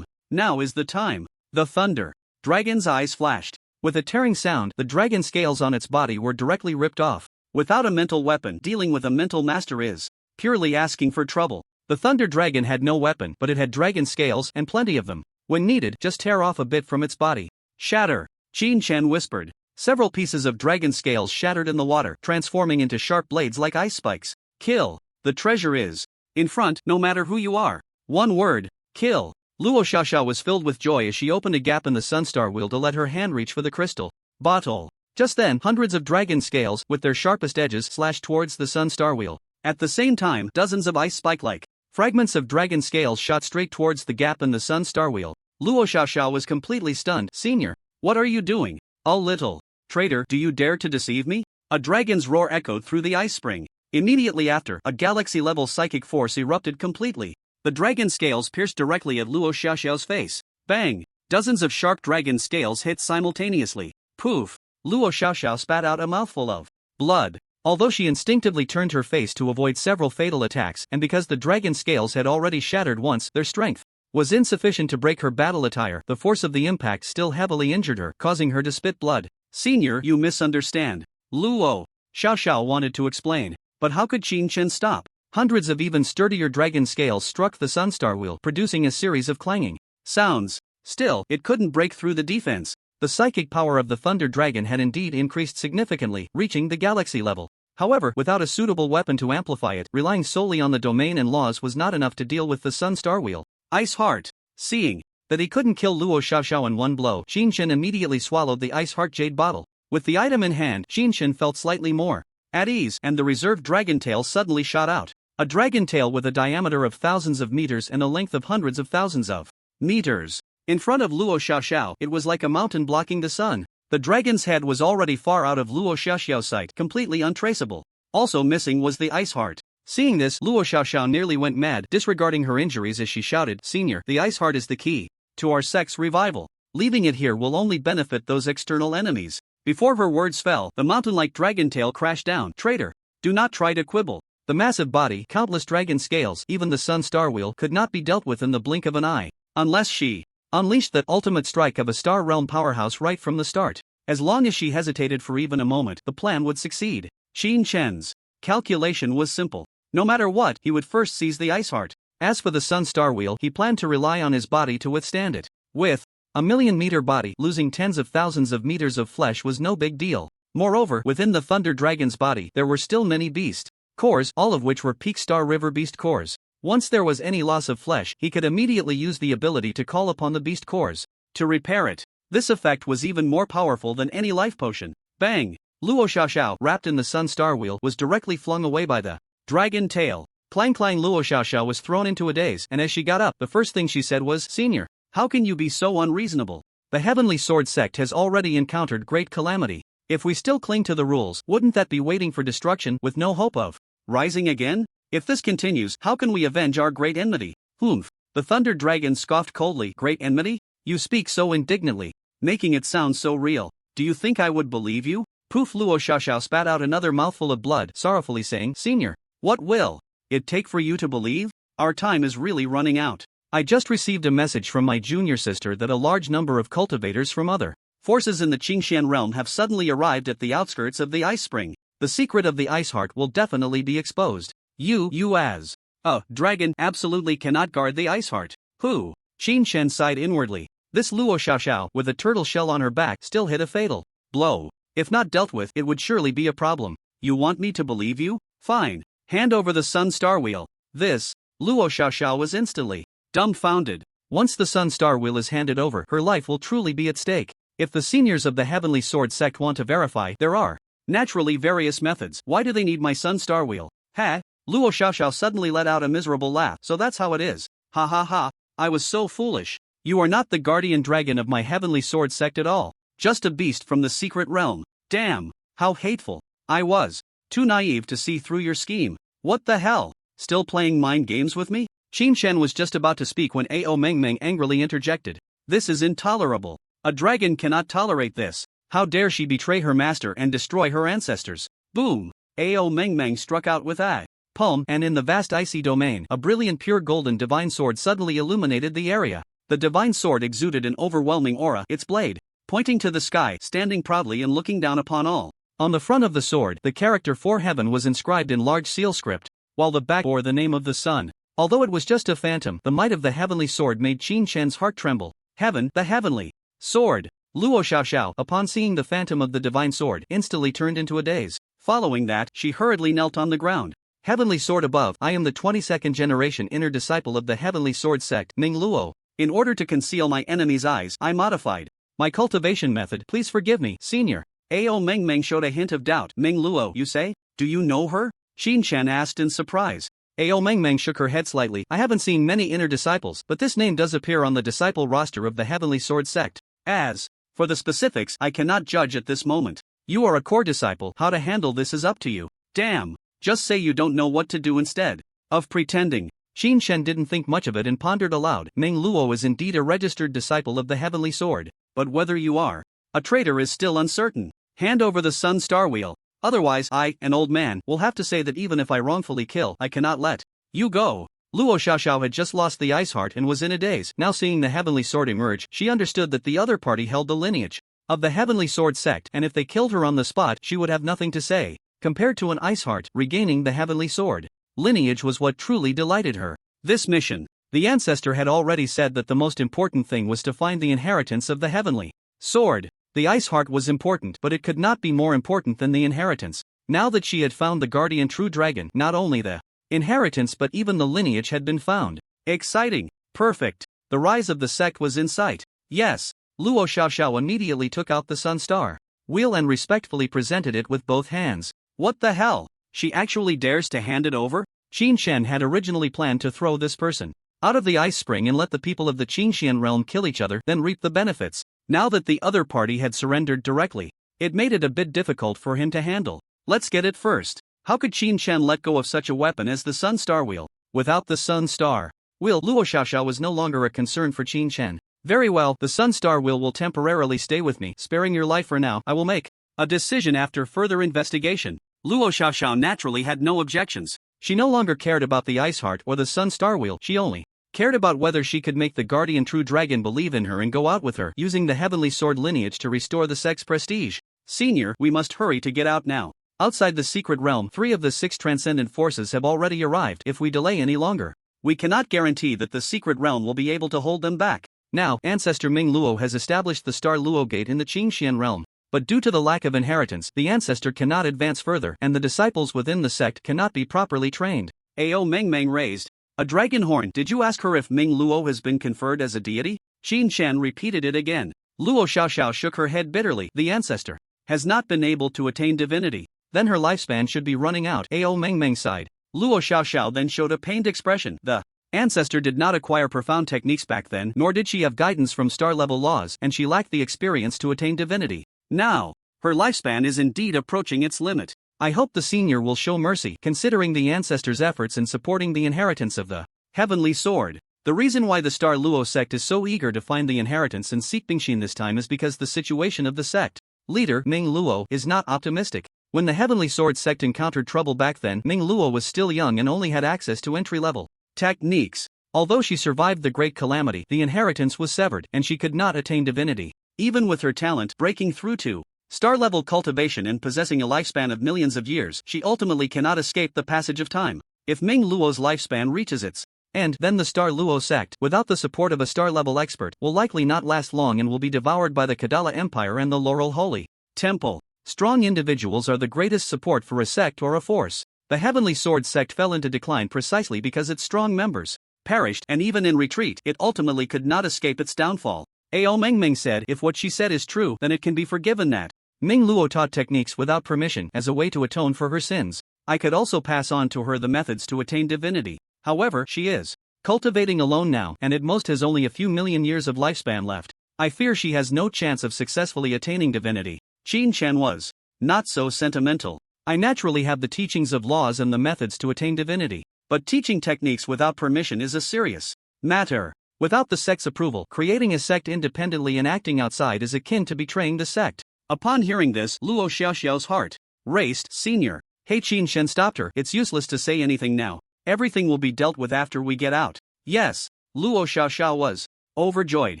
Now is the time. The thunder dragon's eyes flashed. With a tearing sound, the dragon scales on its body were directly ripped off. Without a mental weapon, dealing with a mental master is purely asking for trouble. The thunder dragon had no weapon, but it had dragon scales, and plenty of them. When needed, just tear off a bit from its body. Shatter! Qin Chen whispered. Several pieces of dragon scales shattered in the water, transforming into sharp blades like ice spikes. Kill! The treasure is in front, no matter who you are. One word: kill! Luo Xiaoxiao was filled with joy as she opened a gap in the Sunstar wheel to let her hand reach for the crystal bottle. Just then, hundreds of dragon scales, with their sharpest edges, slashed towards the Sunstar wheel. At the same time, dozens of ice spike-like fragments of dragon scales shot straight towards the gap in the Sunstar wheel. Luo Xiaoxiao was completely stunned. Senior, what are you doing? A little traitor, do you dare to deceive me? A dragon's roar echoed through the ice spring. Immediately after, a galaxy-level psychic force erupted completely. The dragon scales pierced directly at Luo Xiaoxiao's face. Bang! Dozens of sharp dragon scales hit simultaneously. Poof! Luo Xiaoxiao spat out a mouthful of blood. Although she instinctively turned her face to avoid several fatal attacks, and because the dragon scales had already shattered once, their strength was insufficient to break her battle attire, the force of the impact still heavily injured her, causing her to spit blood. Senior, you misunderstand. Luo Xiaoxiao wanted to explain. But how could Qin Chen stop? Hundreds of even sturdier dragon scales struck the Sunstar wheel, producing a series of clanging sounds. Still, it couldn't break through the defense. The psychic power of the Thunder Dragon had indeed increased significantly, reaching the galaxy level. However, without a suitable weapon to amplify it, relying solely on the domain and laws was not enough to deal with the Sunstar wheel. Ice Heart. Seeing that he couldn't kill Luo Xiaoxiao in one blow, Qin Chen immediately swallowed the Ice Heart Jade bottle. With the item in hand, Qin Chen felt slightly more at ease, and the reserved dragon tail suddenly shot out. A dragon tail with a diameter of thousands of meters and a length of hundreds of thousands of meters. In front of Luo Xiaoxiao, it was like a mountain blocking the sun. The dragon's head was already far out of Luo Xiaoxiao's sight, completely untraceable. Also missing was the Ice Heart. Seeing this, Luo Xiaoxiao nearly went mad, disregarding her injuries as she shouted, "Senior, the Ice Heart is the key to our sect's revival. Leaving it here will only benefit those external enemies." Before her words fell, the mountain-like dragon tail crashed down. Traitor! Do not try to quibble. The massive body, countless dragon scales, even the Sunstar wheel could not be dealt with in the blink of an eye. Unless she unleashed that ultimate strike of a Star Realm powerhouse right from the start. As long as she hesitated for even a moment, the plan would succeed. Qin Chen's calculation was simple. No matter what, he would first seize the Ice Heart. As for the Sunstar wheel, he planned to rely on his body to withstand it. With a million-meter body, losing tens of thousands of meters of flesh was no big deal. Moreover, within the Thunder Dragon's body there were still many beast cores, all of which were peak Star River beast cores. Once there was any loss of flesh, he could immediately use the ability to call upon the beast cores to repair it. This effect was even more powerful than any life potion. Bang! Luo Xiaoxiao, wrapped in the Sun Star Wheel, was directly flung away by the dragon tail. Clang clang. Luo Xiaoxiao was thrown into a daze, and as she got up, the first thing she said was, "Senior, how can you be so unreasonable? The Heavenly Sword sect has already encountered great calamity. If we still cling to the rules, wouldn't that be waiting for destruction with no hope of rising again? If this continues, how can we avenge our great enmity?" "Humph." The Thunder Dragon scoffed coldly. "Great enmity? You speak so indignantly, making it sound so real. Do you think I would believe you?" Poof! Luo Xiaoxiao spat out another mouthful of blood, sorrowfully saying, "Senior, what will it take for you to believe? Our time is really running out. I just received a message from my junior sister that a large number of cultivators from other forces in the Qingxian realm have suddenly arrived at the outskirts of the ice spring. The secret of the ice heart will definitely be exposed. You as a dragon absolutely cannot guard the ice heart." "Who?" Qin Shen sighed inwardly. This Luo Xiaoxiao, with a turtle shell on her back, still hit a fatal blow. If not dealt with, it would surely be a problem. "You want me to believe you? Fine. Hand over the Sun Star Wheel." This, Luo Xiaoxiao was instantly dumbfounded. Once the Sun Star Wheel is handed over, her life will truly be at stake. If the seniors of the Heavenly Sword sect want to verify, there are naturally various methods. Why do they need my Sun Star Wheel? Ha! Luo Xiaoxiao suddenly let out a miserable laugh. "So that's how it is. Ha ha ha, I was so foolish. You are not the guardian dragon of my Heavenly Sword sect at all. Just a beast from the secret realm. Damn, how hateful. I was too naive to see through your scheme. What the hell? Still playing mind games with me?" Qin Shen was just about to speak when Ao Mengmeng angrily interjected. "This is intolerable. A dragon cannot tolerate this. How dare she betray her master and destroy her ancestors?" Boom! Ao Mengmeng struck out with a palm, and in the vast icy domain, a brilliant pure golden divine sword suddenly illuminated the area. The divine sword exuded an overwhelming aura, its blade pointing to the sky, standing proudly and looking down upon all. On the front of the sword, the character "For Heaven" was inscribed in large seal script, while the back bore the name of the sun. Although it was just a phantom, the might of the heavenly sword made Qin Shen's heart tremble. Heaven, the heavenly sword! Luo Xiaoxiao, upon seeing the phantom of the divine sword, instantly turned into a daze. Following that, she hurriedly knelt on the ground. "Heavenly sword above, I am the 22nd generation inner disciple of the Heavenly Sword sect, Ming Luo. In order to conceal my enemy's eyes, I modified my cultivation method. Please forgive me, senior." Ao Mengmeng showed a hint of doubt. "Ming Luo, you say? Do you know her?" Qin Shen asked in surprise. Ao Mengmeng shook her head slightly. "I haven't seen many inner disciples, but this name does appear on the disciple roster of the Heavenly Sword sect. As for the specifics, I cannot judge at this moment. You are a core disciple, how to handle this is up to you. Damn, just say you don't know what to do instead of pretending." Qin Shen didn't think much of it and pondered aloud. Ming Luo is indeed a registered disciple of the Heavenly Sword, but whether you are a traitor is still uncertain. Hand over the Sun Star Wheel. Otherwise, I, an old man, will have to say that even if I wrongfully kill, I cannot let you go." Luo Xiaoxiao had just lost the ice heart and was in a daze. Now seeing the Heavenly Sword emerge, she understood that the other party held the lineage of the Heavenly Sword sect, and if they killed her on the spot, she would have nothing to say. Compared to an ice heart, regaining the Heavenly Sword lineage was what truly delighted her. This mission, the ancestor had already said that the most important thing was to find the inheritance of the Heavenly Sword. The ice heart was important, but it could not be more important than the inheritance. Now that she had found the guardian true dragon, not only the inheritance but even the lineage had been found. Exciting. Perfect. The rise of the sect was in sight. Yes. Luo Xiaoxiao immediately took out the Sun Star Wheel and respectfully presented it with both hands. What the hell? She actually dares to hand it over? Qin Shen had originally planned to throw this person out of the ice spring and let the people of the Qingxian realm kill each other, then reap the benefits. Now that the other party had surrendered directly, it made it a bit difficult for him to handle. Let's get it first. How could Qin Shen let go of such a weapon as the Sun Star Wheel? Without the Sun Star Wheel, Luo Xiaoxiao was no longer a concern for Qin Shen. Very well, the Sun Star Wheel will temporarily stay with me, sparing your life for now. I will make a decision after further investigation. Luo Xiaoxiao naturally had no objections. She no longer cared about the Ice Heart or the Sun Star Wheel, she only cared about whether she could make the guardian true dragon believe in her and go out with her, using the Heavenly Sword lineage to restore the sect's prestige. Senior, we must hurry to get out now. Outside the secret realm, 3 of the 6 transcendent forces have already arrived. If we delay any longer, we cannot guarantee that the secret realm will be able to hold them back. Now, Ancestor Ming Luo has established the Star Luo Gate in the Qingxian realm. but due to the lack of inheritance, the ancestor cannot advance further and the disciples within the sect cannot be properly trained. Ao Meng Meng raised a dragon horn. Did you ask her if Ming Luo has been conferred as a deity? Qin Shan repeated it again. Luo Xiaoxiao shook her head bitterly. The ancestor has not been able to attain divinity. Then her lifespan should be running out. Ao Meng Meng sighed. Luo Xiaoxiao then showed a pained expression. The ancestor did not acquire profound techniques back then, nor did she have guidance from star-level laws, and she lacked the experience to attain divinity. Now, her lifespan is indeed approaching its limit. I hope the senior will show mercy, considering the ancestor's efforts in supporting the inheritance of the heavenly sword. The reason why the Star Luo sect is so eager to find the inheritance and seek Bingxin this time is because the situation of the sect leader, Ming Luo, is not optimistic. When the Heavenly Sword sect encountered trouble back then, Ming Luo was still young and only had access to entry-level techniques. Although she survived the Great Calamity, the inheritance was severed and she could not attain divinity. Even with her talent breaking through to star-level cultivation and possessing a lifespan of millions of years, she ultimately cannot escape the passage of time. If Ming Luo's lifespan reaches its end, then the Star Luo sect, without the support of a star-level expert, will likely not last long and will be devoured by the Kadala Empire and the Laurel Holy Temple. Strong individuals are the greatest support for a sect or a force. The Heavenly Sword sect fell into decline precisely because its strong members perished, and even in retreat, it ultimately could not escape its downfall. Ao Meng Meng said, if what she said is true, then it can be forgiven that Ming Luo taught techniques without permission as a way to atone for her sins. I could also pass on to her the methods to attain divinity. However, she is cultivating alone now and at most has only a few million years of lifespan left. I fear she has no chance of successfully attaining divinity. Qin Shan was not so sentimental. I naturally have the teachings of laws and the methods to attain divinity, but teaching techniques without permission is a serious matter. Without the sect's approval, creating a sect independently and acting outside is akin to betraying the sect. Upon hearing this, Luo Xiaoxiao's heart raced. Senior, He Qin Shan stopped her. It's useless to say anything now. Everything will be dealt with after we get out. Yes, Luo Xiaoxiao was overjoyed.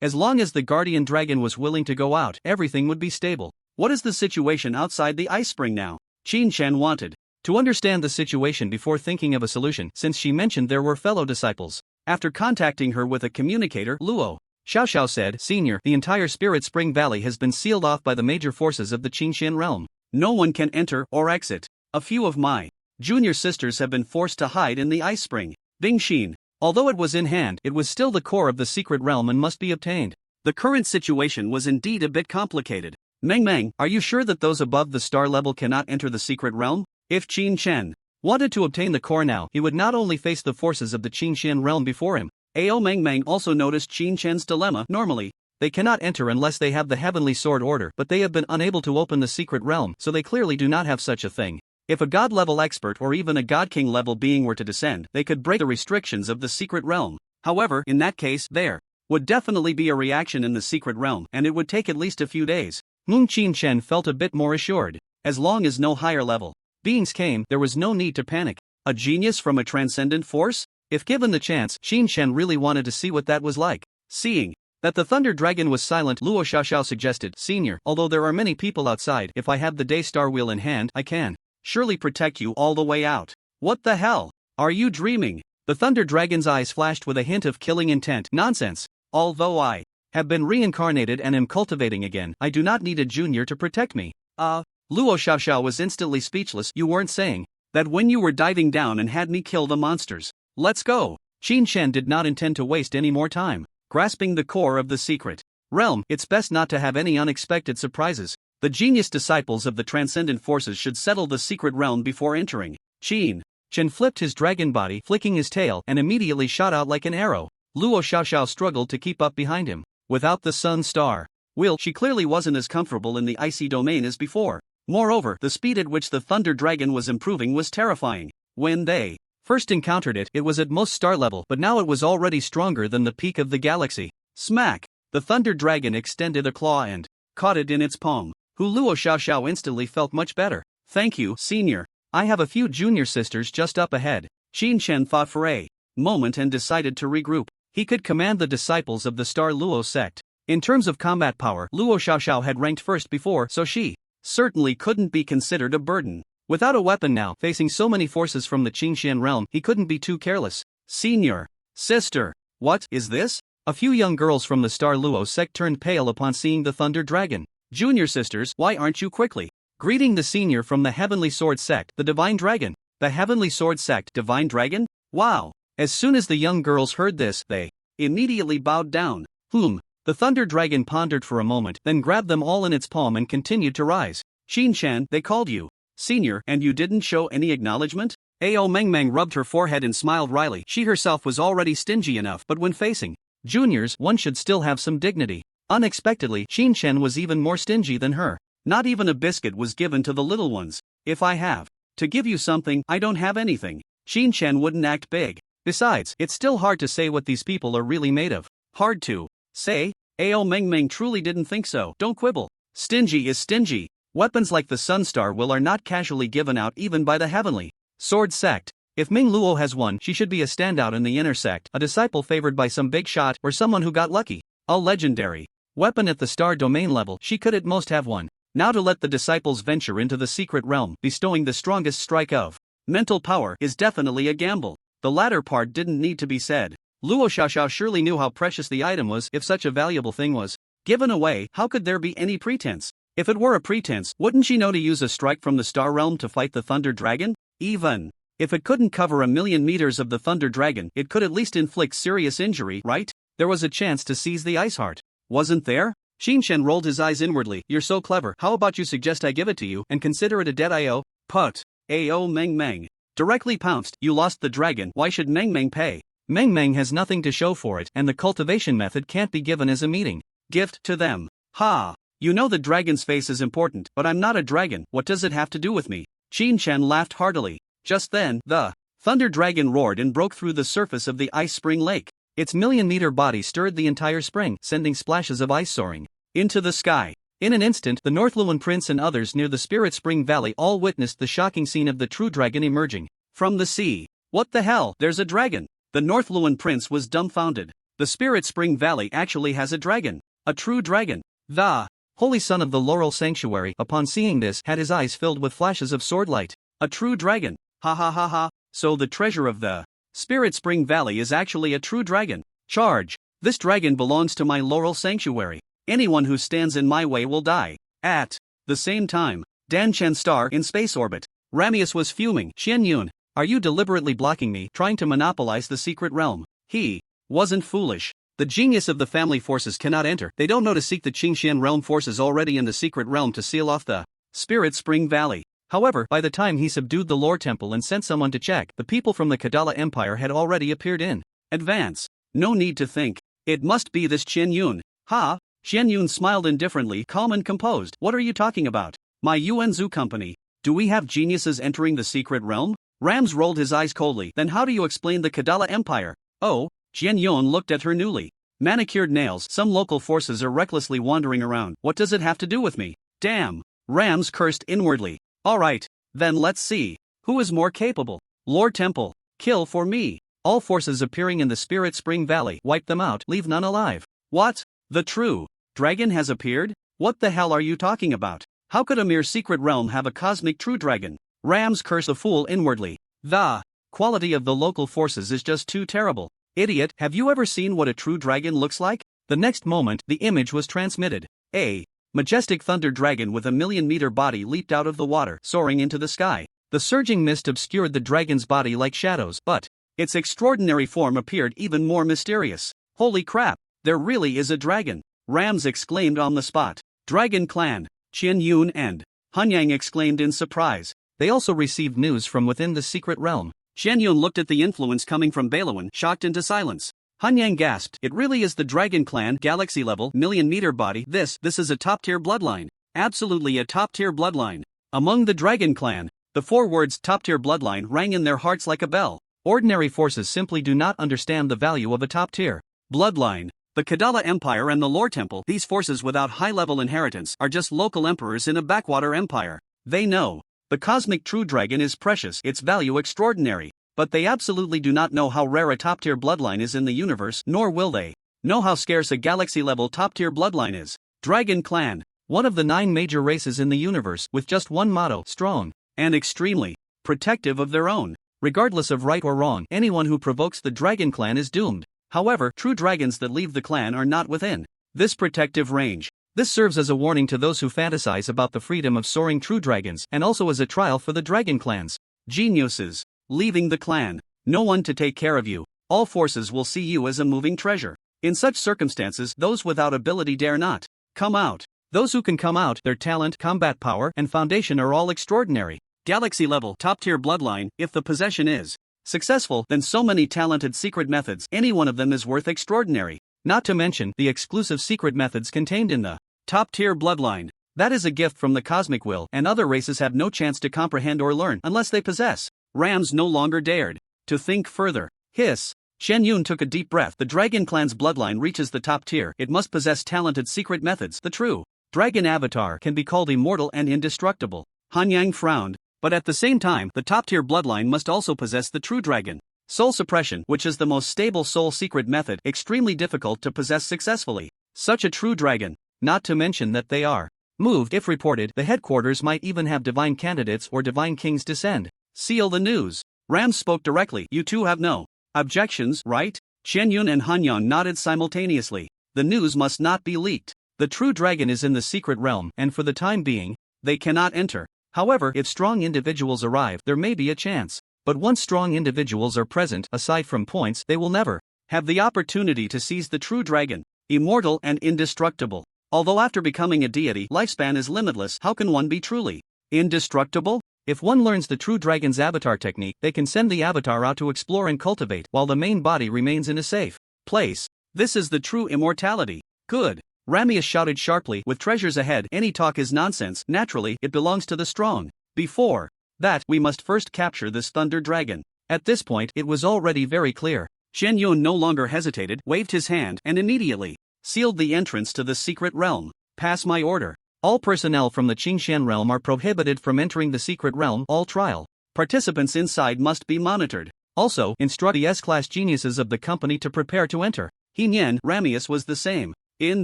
As long as the guardian dragon was willing to go out, everything would be stable. What is the situation outside the ice spring now? Qin Shan wanted to understand the situation before thinking of a solution, since she mentioned there were fellow disciples. After contacting her with a communicator, Luo Xiaoxiao said, Senior, the entire Spirit Spring Valley has been sealed off by the major forces of the Qingxian realm. No one can enter or exit. A few of my junior sisters have been forced to hide in the ice spring. Bingxin, although it was in hand, it was still the core of the secret realm and must be obtained. The current situation was indeed a bit complicated. Meng Meng, are you sure that those above the star level cannot enter the secret realm? If Qin Shan wanted to obtain the core now, he would not only face the forces of the Qingxian realm before him. Ao Meng Meng also noticed Qin Shan's dilemma. Normally, they cannot enter unless they have the Heavenly Sword Order, but they have been unable to open the secret realm, so they clearly do not have such a thing. If a God-level expert or even a God King level being were to descend, they could break the restrictions of the secret realm. However, in that case, there would definitely be a reaction in the secret realm, and it would take at least a few days. Qin Shan felt a bit more assured. As long as no higher level beings came, there was no need to panic. A genius from a transcendent force? If given the chance, Qin Shan really wanted to see what that was like. Seeing that the Thunder Dragon was silent, Luo Xiaoxiao suggested, Senior, although there are many people outside, if I have the Day Star Wheel in hand, I can surely protect you all the way out. What the hell? Are you dreaming? The Thunder Dragon's eyes flashed with a hint of killing intent. Nonsense. Although I have been reincarnated and am cultivating again, I do not need a junior to protect me. Luo Xiaoxiao was instantly speechless. You weren't saying that when you were diving down and had me kill the monsters? Let's go. Qin Shan did not intend to waste any more time. Grasping the core of the secret realm, it's best not to have any unexpected surprises. The genius disciples of the transcendent forces should settle the secret realm before entering. Qin Shan flipped his dragon body, flicking his tail, and immediately shot out like an arrow. Luo Xiaoxiao struggled to keep up behind him. Without the sun star wheel, she clearly wasn't as comfortable in the icy domain as before. Moreover, the speed at which the Thunder Dragon was improving was terrifying. When they first encountered it, it was at most star level, but now it was already stronger than the peak of the galaxy. Smack! The Thunder Dragon extended a claw and caught it in its palm. Luo Xiaoxiao instantly felt much better. Thank you, Senior. I have a few junior sisters just up ahead. Qin Shan thought for a moment and decided to regroup. He could command the disciples of the Star Luo sect. In terms of combat power, Luo Xiaoxiao had ranked first before, so she certainly couldn't be considered a burden. Without a weapon now, facing so many forces from the Qingxian realm, he couldn't be too careless. Senior. Sister. What is this? A few young girls from the Star Luo sect turned pale upon seeing the Thunder Dragon. Junior sisters, why aren't you quickly greeting the senior from the Heavenly Sword Sect, the Divine Dragon? The Heavenly Sword Sect, Divine Dragon? Wow! As soon as the young girls heard this, they immediately bowed down. The Thunder Dragon pondered for a moment, then grabbed them all in its palm and continued to rise. Shin-chan, they called you senior, and you didn't show any acknowledgement? Ao Meng rubbed her forehead and smiled wryly. She herself was already stingy enough, but when facing juniors, one should still have some dignity. Unexpectedly, Shin-chan was even more stingy than her. Not even a biscuit was given to the little ones. If I have to give you something, I don't have anything. Shin-chan wouldn't act big. Besides, it's still hard to say what these people are really made of. Hard to say? Ao Meng truly didn't think so. Don't quibble. Stingy is stingy. Weapons like the Sunstar Will are not casually given out even by the Heavenly Sword Sect. If Ming Luo has one, she should be a standout in the inner sect, a disciple favored by some big shot, or someone who got lucky. A legendary weapon at the star domain level, she could at most have one. Now to let the disciples venture into the secret realm, bestowing the strongest strike of mental power, is definitely a gamble. The latter part didn't need to be said. Luo Xiaoxiao surely knew how precious the item was. If such a valuable thing was given away, how could there be any pretense? If it were a pretense, wouldn't she know to use a strike from the Star Realm to fight the Thunder Dragon? Even if it couldn't cover 1,000,000 meters of the Thunder Dragon, it could at least inflict serious injury, right? There was a chance to seize the Ice Heart. Wasn't there? Shin-chan rolled his eyes inwardly. You're so clever. How about you suggest I give it to you and consider it a debt I owe? Put. Ao Meng directly pounced. You lost the dragon. Why should Meng pay? Meng has nothing to show for it, and the cultivation method can't be given as a meeting gift to them. Ha! You know the dragon's face is important, but I'm not a dragon. What does it have to do with me? Shin-chan laughed heartily. Just then, the Thunder Dragon roared and broke through the surface of the ice spring lake. Its 1,000,000-meter body stirred the entire spring, sending splashes of ice soaring into the sky. In an instant, the Northluan Prince and others near the Spirit Spring Valley all witnessed the shocking scene of the true dragon emerging from the sea. What the hell? There's a dragon! The Northluan Prince was dumbfounded. The Spirit Spring Valley actually has a dragon. A true dragon. The Holy Son of the Laurel Sanctuary, upon seeing this, had his eyes filled with flashes of sword light. A true dragon. Ha ha ha ha. So the treasure of the Spirit Spring Valley is actually a true dragon. Charge. This dragon belongs to my Laurel Sanctuary. Anyone who stands in my way will die. At the same time, Dan-chan's star in space orbit. Ramius was fuming. Xian Yun, are you deliberately blocking me, trying to monopolize the secret realm? He wasn't foolish. The genius of the family forces cannot enter. They don't know to seek the Qingxian realm forces already in the secret realm to seal off the Spirit Spring Valley. However, by the time he subdued the lore temple and sent someone to check, the people from the Kadala Empire had already appeared in advance. No need to think. It must be this Qian Yun. Ha! Qian Yun smiled indifferently, calm and composed. What are you talking about? My Yuanzhu company. Do we have geniuses entering the secret realm? Rams rolled his eyes coldly. Then how do you explain the Kadala Empire? Oh, Qian Yun looked at her newly manicured nails. Some local forces are recklessly wandering around. What does it have to do with me? Damn! Rams cursed inwardly. Alright, then let's see. Who is more capable? Lord Temple. Kill for me. All forces appearing in the Spirit Spring Valley. Wipe them out. Leave none alive. What? The true dragon has appeared? What the hell are you talking about? How could a mere secret realm have a cosmic true dragon? Rams cursed the fool inwardly. The quality of the local forces is just too terrible. Idiot, have you ever seen what a true dragon looks like? The next moment, the image was transmitted. A majestic thunder dragon with a 1,000,000-meter body leaped out of the water, soaring into the sky. The surging mist obscured the dragon's body like shadows, but its extraordinary form appeared even more mysterious. Holy crap, there really is a dragon! Rams exclaimed on the spot. Dragon Clan, Qian Yun and Hunyang exclaimed in surprise. They also received news from within the secret realm. Qian Yun looked at the influence coming from Balawan, shocked into silence. Hunyang gasped. It really is the Dragon Clan, galaxy level, 1,000,000-meter body. This is a top-tier bloodline. Absolutely a top-tier bloodline. Among the Dragon Clan, the 4 words top-tier bloodline rang in their hearts like a bell. Ordinary forces simply do not understand the value of a top-tier bloodline. The Kadala Empire and the Lore Temple, these forces without high-level inheritance, are just local emperors in a backwater empire. They know the cosmic true dragon is precious, its value extraordinary. But they absolutely do not know how rare a top-tier bloodline is in the universe, nor will they know how scarce a galaxy-level top-tier bloodline is. Dragon Clan, one of the 9 major races in the universe, with just one motto: strong and extremely protective of their own. Regardless of right or wrong, anyone who provokes the Dragon Clan is doomed. However, true dragons that leave the clan are not within this protective range. This serves as a warning to those who fantasize about the freedom of soaring true dragons and also as a trial for the dragon clans. Geniuses. Leaving the clan. No one to take care of you. All forces will see you as a moving treasure. In such circumstances, those without ability dare not come out. Those who can come out, their talent, combat power, and foundation are all extraordinary. Galaxy level, top tier bloodline. If the possession is successful, then so many talented secret methods, any one of them is worth extraordinary. Not to mention the exclusive secret methods contained in the top tier bloodline. That is a gift from the cosmic will, and other races have no chance to comprehend or learn unless they possess. Rams no longer dared to think further. Hiss. Shen Yun took a deep breath. The dragon clan's bloodline reaches the top tier. It must possess talented secret methods. The true dragon avatar can be called immortal and indestructible. Han Yang frowned. But at the same time, the top tier bloodline must also possess the true dragon soul suppression, which is the most stable soul secret method, extremely difficult to possess successfully. Such a true dragon, not to mention that they are moved. If reported, the headquarters might even have divine candidates or divine kings descend. Seal the news. Ram spoke directly. You two have no objections, right? Shen Yun and Han Yang nodded simultaneously. The news must not be leaked. The true dragon is in the secret realm, and for the time being, they cannot enter. However, if strong individuals arrive, there may be a chance. But once strong individuals are present, aside from points, they will never have the opportunity to seize the true dragon, immortal and indestructible. Although after becoming a deity, lifespan is limitless, how can one be truly indestructible? If one learns the true dragon's avatar technique, they can send the avatar out to explore and cultivate, while the main body remains in a safe place. This is the true immortality. Good. Ramius shouted sharply, with treasures ahead, any talk is nonsense. Naturally, it belongs to the strong. Before that, we must first capture this thunder dragon. At this point, it was already very clear. Shen Yun no longer hesitated, waved his hand, and immediately sealed the entrance to the secret realm. Pass my order. All personnel from the Qingshan realm are prohibited from entering the secret realm. All trial participants inside must be monitored. Also, instruct the S-class geniuses of the company to prepare to enter. He Nian, Ramius was the same. In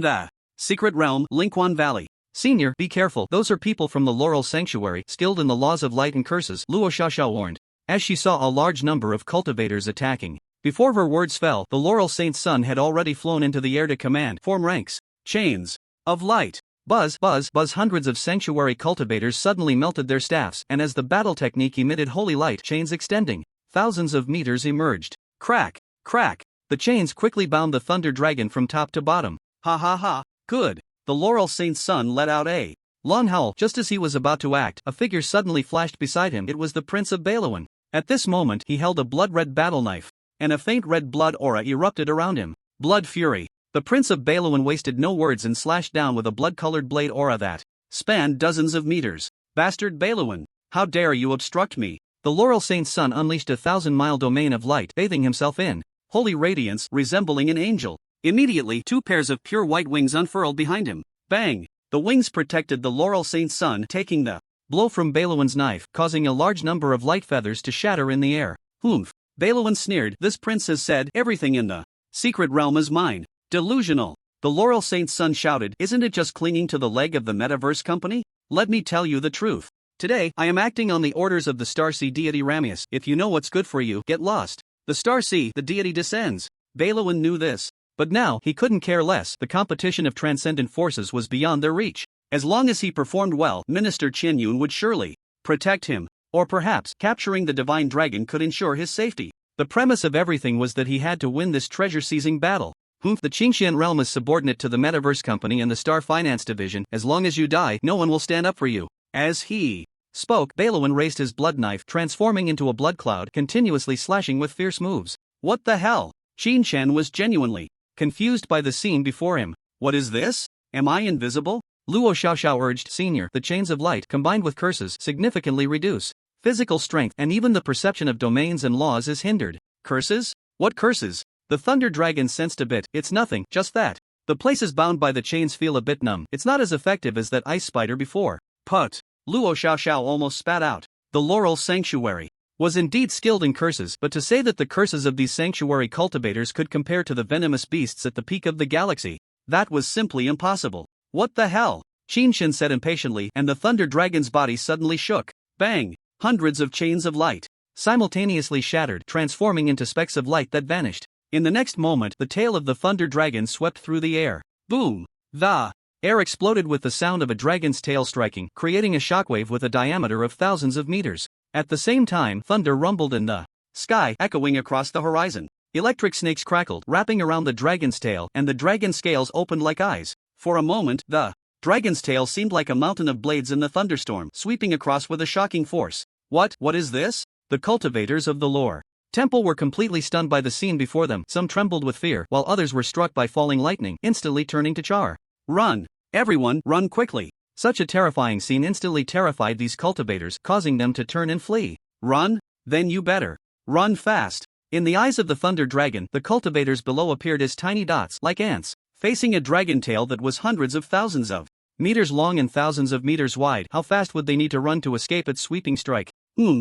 the secret realm, Lingquan Valley. Senior, be careful, those are people from the Laurel Sanctuary, skilled in the laws of light and curses, Luo Xiaoxiao warned. As she saw a large number of cultivators attacking. Before her words fell, the Laurel Saint's son had already flown into the air to command. Form ranks. Chains of light. Buzz, buzz, buzz. Hundreds of sanctuary cultivators suddenly melted their staffs, and as the battle technique emitted holy light, chains extending thousands of meters emerged. Crack, crack. The chains quickly bound the thunder dragon from top to bottom. Ha ha ha. Good. The Laurel Saint's son let out a long howl. Just as he was about to act, a figure suddenly flashed beside him. It was the Prince of Balawan. At this moment, he held a blood-red battle knife, and a faint red blood aura erupted around him. Blood fury. The Prince of Balawan wasted no words and slashed down with a blood-colored blade aura that spanned dozens of meters. Bastard Balawan, how dare you obstruct me? The Laurel Saint's son unleashed a 1,000-mile domain of light, bathing himself in holy radiance, resembling an angel. Immediately, two pairs of pure white wings unfurled behind him. Bang! The wings protected the Laurel Saint's son, taking the blow from Balawan's knife, causing a large number of light feathers to shatter in the air. Humph! Balawan sneered. This prince has said, everything in the secret realm is mine. Delusional. The Laurel Saint's son shouted, isn't it just clinging to the leg of the Metaverse company? Let me tell you the truth. Today, I am acting on the orders of the Starsea deity Ramius. If you know what's good for you, get lost. The Starsea, the deity descends. Balawan knew this. But now, he couldn't care less. The competition of transcendent forces was beyond their reach. As long as he performed well, Minister Chen Yun would surely protect him. Or perhaps, capturing the divine dragon could ensure his safety. The premise of everything was that he had to win this treasure-seizing battle. The Qingshan realm is subordinate to the Metaverse Company and the Star Finance Division. As long as you die, no one will stand up for you. As he spoke, Balawan raised his blood knife, transforming into a blood cloud, continuously slashing with fierce moves. What the hell? Qingshan was genuinely confused by the scene before him. What is this? Am I invisible? Luo Xiaoxiao urged. Senior, the chains of light, combined with curses, significantly reduce physical strength, and even the perception of domains and laws is hindered. Curses? What curses? The thunder dragon sensed a bit. It's nothing, just that. The places bound by the chains feel a bit numb. It's not as effective as that ice spider before. Put. Luo Xiaoxiao almost spat out. The Laurel Sanctuary was indeed skilled in curses, but to say that the curses of these sanctuary cultivators could compare to the venomous beasts at the peak of the galaxy, that was simply impossible. What the hell? Qingshan said impatiently, and the thunder dragon's body suddenly shook. Bang! Hundreds of chains of light simultaneously shattered, transforming into specks of light that vanished. In the next moment, the tail of the thunder dragon swept through the air. Boom! The Air exploded with the sound of a dragon's tail striking, creating a shockwave with a diameter of thousands of meters. At the same time, thunder rumbled in the sky, echoing across the horizon. Electric snakes crackled, wrapping around the dragon's tail, and the dragon's scales opened like eyes. For a moment, the dragon's tail seemed like a mountain of blades in the thunderstorm, sweeping across with a shocking force. What is this? The cultivators of the lore temple were completely stunned by the scene before them. Some trembled with fear, while others were struck by falling lightning, instantly turning to char. Run! Everyone, run quickly! Such a terrifying scene instantly terrified these cultivators, causing them to turn and flee. Run? Then you better run fast! In the eyes of the thunder dragon, the cultivators below appeared as tiny dots, like ants, facing a dragon tail that was hundreds of thousands of meters long and thousands of meters wide. How fast would they need to run to escape its sweeping strike?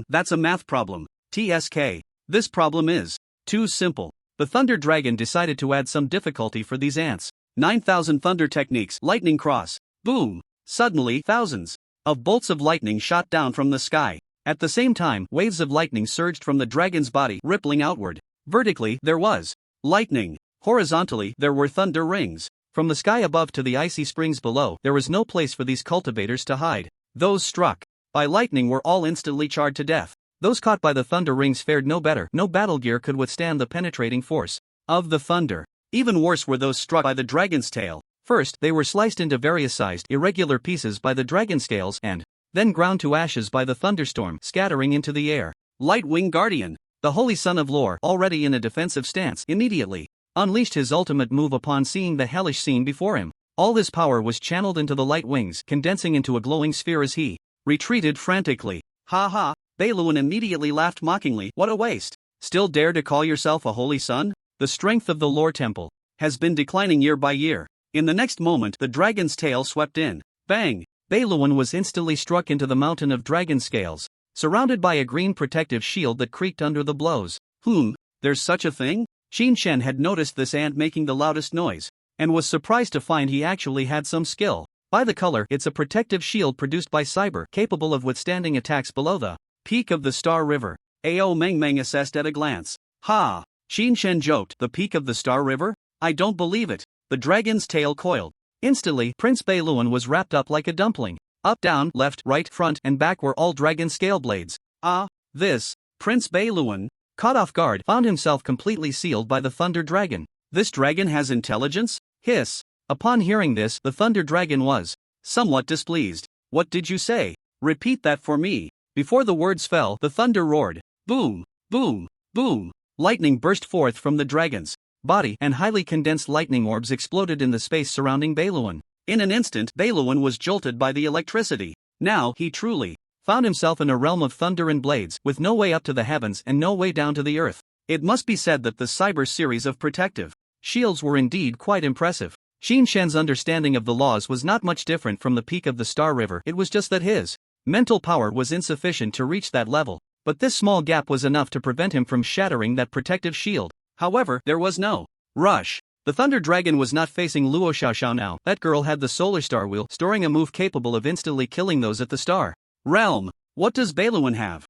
That's a math problem. TSK. This problem is too simple. The thunder dragon decided to add some difficulty for these ants. 9,000 thunder techniques. Lightning cross. Boom! Suddenly, thousands of bolts of lightning shot down from the sky. At the same time, waves of lightning surged from the dragon's body, rippling outward. Vertically, there was lightning. Horizontally, there were thunder rings. From the sky above to the icy springs below, there was no place for these cultivators to hide. Those struck by lightning were all instantly charred to death. Those caught by the thunder rings fared no better. No battle gear could withstand the penetrating force of the thunder. Even worse were those struck by the dragon's tail. First, they were sliced into various sized, irregular pieces by the dragon scales and then ground to ashes by the thunderstorm, scattering into the air. Lightwing Guardian, the holy son of lore, already in a defensive stance, immediately unleashed his ultimate move upon seeing the hellish scene before him. All his power was channeled into the light wings, condensing into a glowing sphere as he retreated frantically. Ha ha! Beiluan immediately laughed mockingly. What a waste! Still dare to call yourself a holy son? The strength of the lore temple has been declining year by year. In the next moment, the dragon's tail swept in. Bang! Beiluan was instantly struck into the mountain of dragon scales, surrounded by a green protective shield that creaked under the blows. There's such a thing? Xin Shen had noticed this ant making the loudest noise, and was surprised to find he actually had some skill. By the color, it's a protective shield produced by Cyber, capable of withstanding attacks below the peak of the Star River. Ao Meng assessed at a glance. Ha! Xin Shen joked. The peak of the Star River? I don't believe it. The dragon's tail coiled. Instantly, Prince Beiluan was wrapped up like a dumpling. Up, down, left, right, front, and back were all dragon scale blades. This Prince Beiluan, caught off guard, found himself completely sealed by the thunder dragon. This dragon has intelligence? Hiss. Upon hearing this, the thunder dragon was somewhat displeased. What did you say? Repeat that for me. Before the words fell, the thunder roared. Boom! Boom! Boom! Lightning burst forth from the dragon's body, and highly condensed lightning orbs exploded in the space surrounding Beiluan. In an instant, Beiluan was jolted by the electricity. Now, he truly found himself in a realm of thunder and blades, with no way up to the heavens and no way down to the earth. It must be said that the Cyber series of protective shields were indeed quite impressive. Xin Shen's understanding of the laws was not much different from the peak of the Star River. It was just that his mental power was insufficient to reach that level. But this small gap was enough to prevent him from shattering that protective shield. However, there was no rush. The Thunder Dragon was not facing Luo Xiaoxiao now. That girl had the Solar Star Wheel, storing a move capable of instantly killing those at the Star Realm. What does Beiluan have?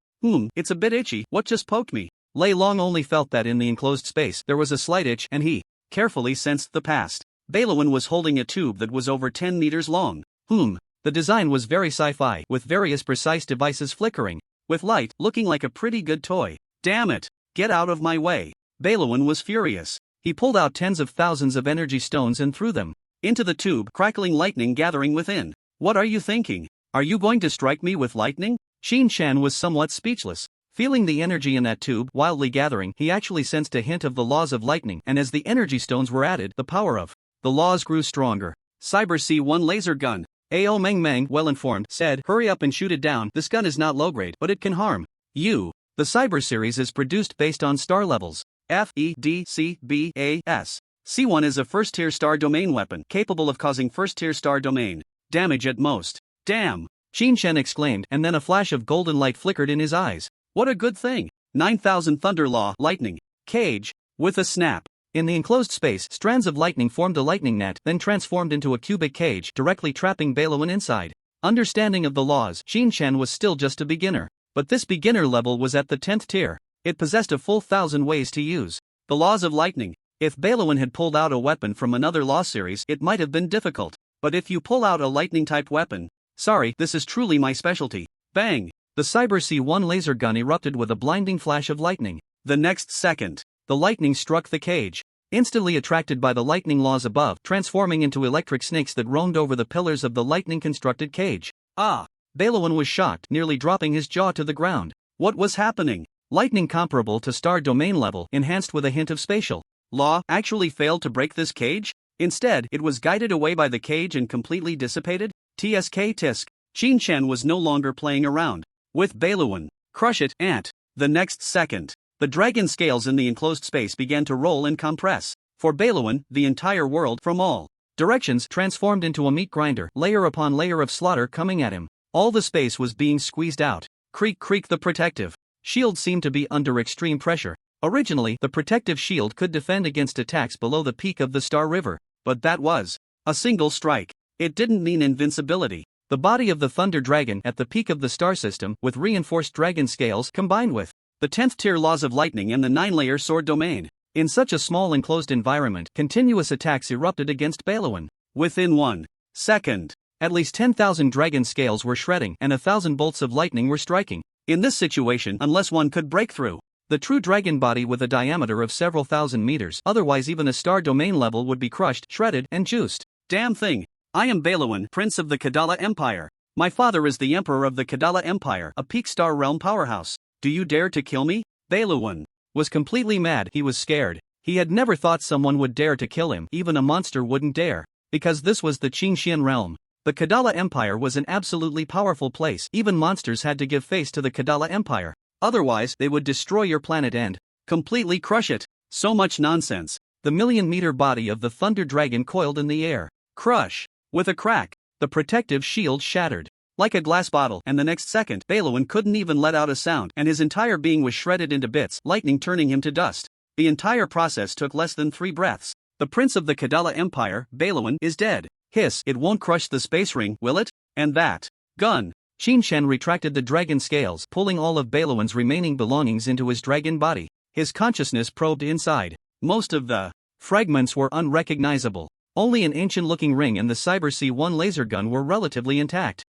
It's a bit itchy. What just poked me? Lei Long only felt that in the enclosed space there was a slight itch, and he carefully sensed the past. Beiluan was holding a tube that was over 10 meters long. The design was very sci-fi, with various precise devices flickering, with light, looking like a pretty good toy. Damn it! Get out of my way! Beiluan was furious. He pulled out tens of thousands of energy stones and threw them into the tube, crackling lightning gathering within. What are you thinking? Are you going to strike me with lightning? Xin Shan was somewhat speechless. Feeling the energy in that tube wildly gathering, he actually sensed a hint of the laws of lightning, and as the energy stones were added, the power of the laws grew stronger. Cyber C1 laser gun. Ao Meng, well informed, said, hurry up and shoot it down. This gun is not low grade, but it can harm you. The Cyber series is produced based on star levels. F, E, D, C, B, A, S. C1 is a first-tier star domain weapon, capable of causing first-tier star domain damage at most. Damn! Xin Shen exclaimed, and then a flash of golden light flickered in his eyes. What a good thing! 9,000 Thunder Law, Lightning, Cage, with a snap. In the enclosed space, strands of lightning formed a lightning net, then transformed into a cubic cage, directly trapping Beiluan inside. Understanding of the laws, Xin Shen was still just a beginner. But this beginner level was at the 10th tier. It possessed a full 1,000 ways to use the laws of lightning. If Beiluan had pulled out a weapon from another law series, it might have been difficult. But if you pull out a lightning-type weapon, sorry, this is truly my specialty. Bang! The Cyber C1 laser gun erupted with a blinding flash of lightning. The next second, the lightning struck the cage, instantly attracted by the lightning laws above, transforming into electric snakes that roamed over the pillars of the lightning-constructed cage. Ah! Balawan was shocked, nearly dropping his jaw to the ground. What was happening? Lightning comparable to star domain level, enhanced with a hint of spatial law, actually failed to break this cage? Instead, it was guided away by the cage and completely dissipated? TSK tisk. Shin-chan was no longer playing around with Balawan. Crush it, ant. The next second, the dragon scales in the enclosed space began to roll and compress. For Balawan, the entire world, from all directions, transformed into a meat grinder, layer upon layer of slaughter coming at him. All the space was being squeezed out. Creak creak. The protective shield seemed to be under extreme pressure. Originally, the protective shield could defend against attacks below the peak of the Star River, but that was a single strike. It didn't mean invincibility. The body of the Thunder Dragon at the peak of the star system, with reinforced dragon scales combined with the 10th tier laws of lightning and the 9-layer sword domain. In such a small enclosed environment, continuous attacks erupted against Balawan. Within 1 second, at least 10,000 dragon scales were shredding and 1,000 bolts of lightning were striking. In this situation, unless one could break through the true dragon body with a diameter of several thousand meters, otherwise even a star domain level would be crushed, shredded, and juiced. Damn thing. I am Balawan, Prince of the Kadala Empire. My father is the Emperor of the Kadala Empire, a peak star realm powerhouse. Do you dare to kill me? Balawan was completely mad. He was scared. He had never thought someone would dare to kill him, even a monster wouldn't dare. Because this was the Qingxian realm. The Kadala Empire was an absolutely powerful place. Even monsters had to give face to the Kadala Empire. Otherwise, they would destroy your planet and completely crush it. So much nonsense. The million-meter body of the Thunder Dragon coiled in the air. Crush. With a crack, the protective shield shattered like a glass bottle, and the next second, Balawan couldn't even let out a sound, and his entire being was shredded into bits, lightning turning him to dust. The entire process took less than 3 breaths. The Prince of the Kadala Empire, Balawan, is dead. Hiss, it won't crush the space ring, will it? And that gun. Shin-chan retracted the dragon scales, pulling all of Balawan's remaining belongings into his dragon body. His consciousness probed inside. Most of the fragments were unrecognizable. Only an ancient-looking ring and the Cyber C1 laser gun were relatively intact.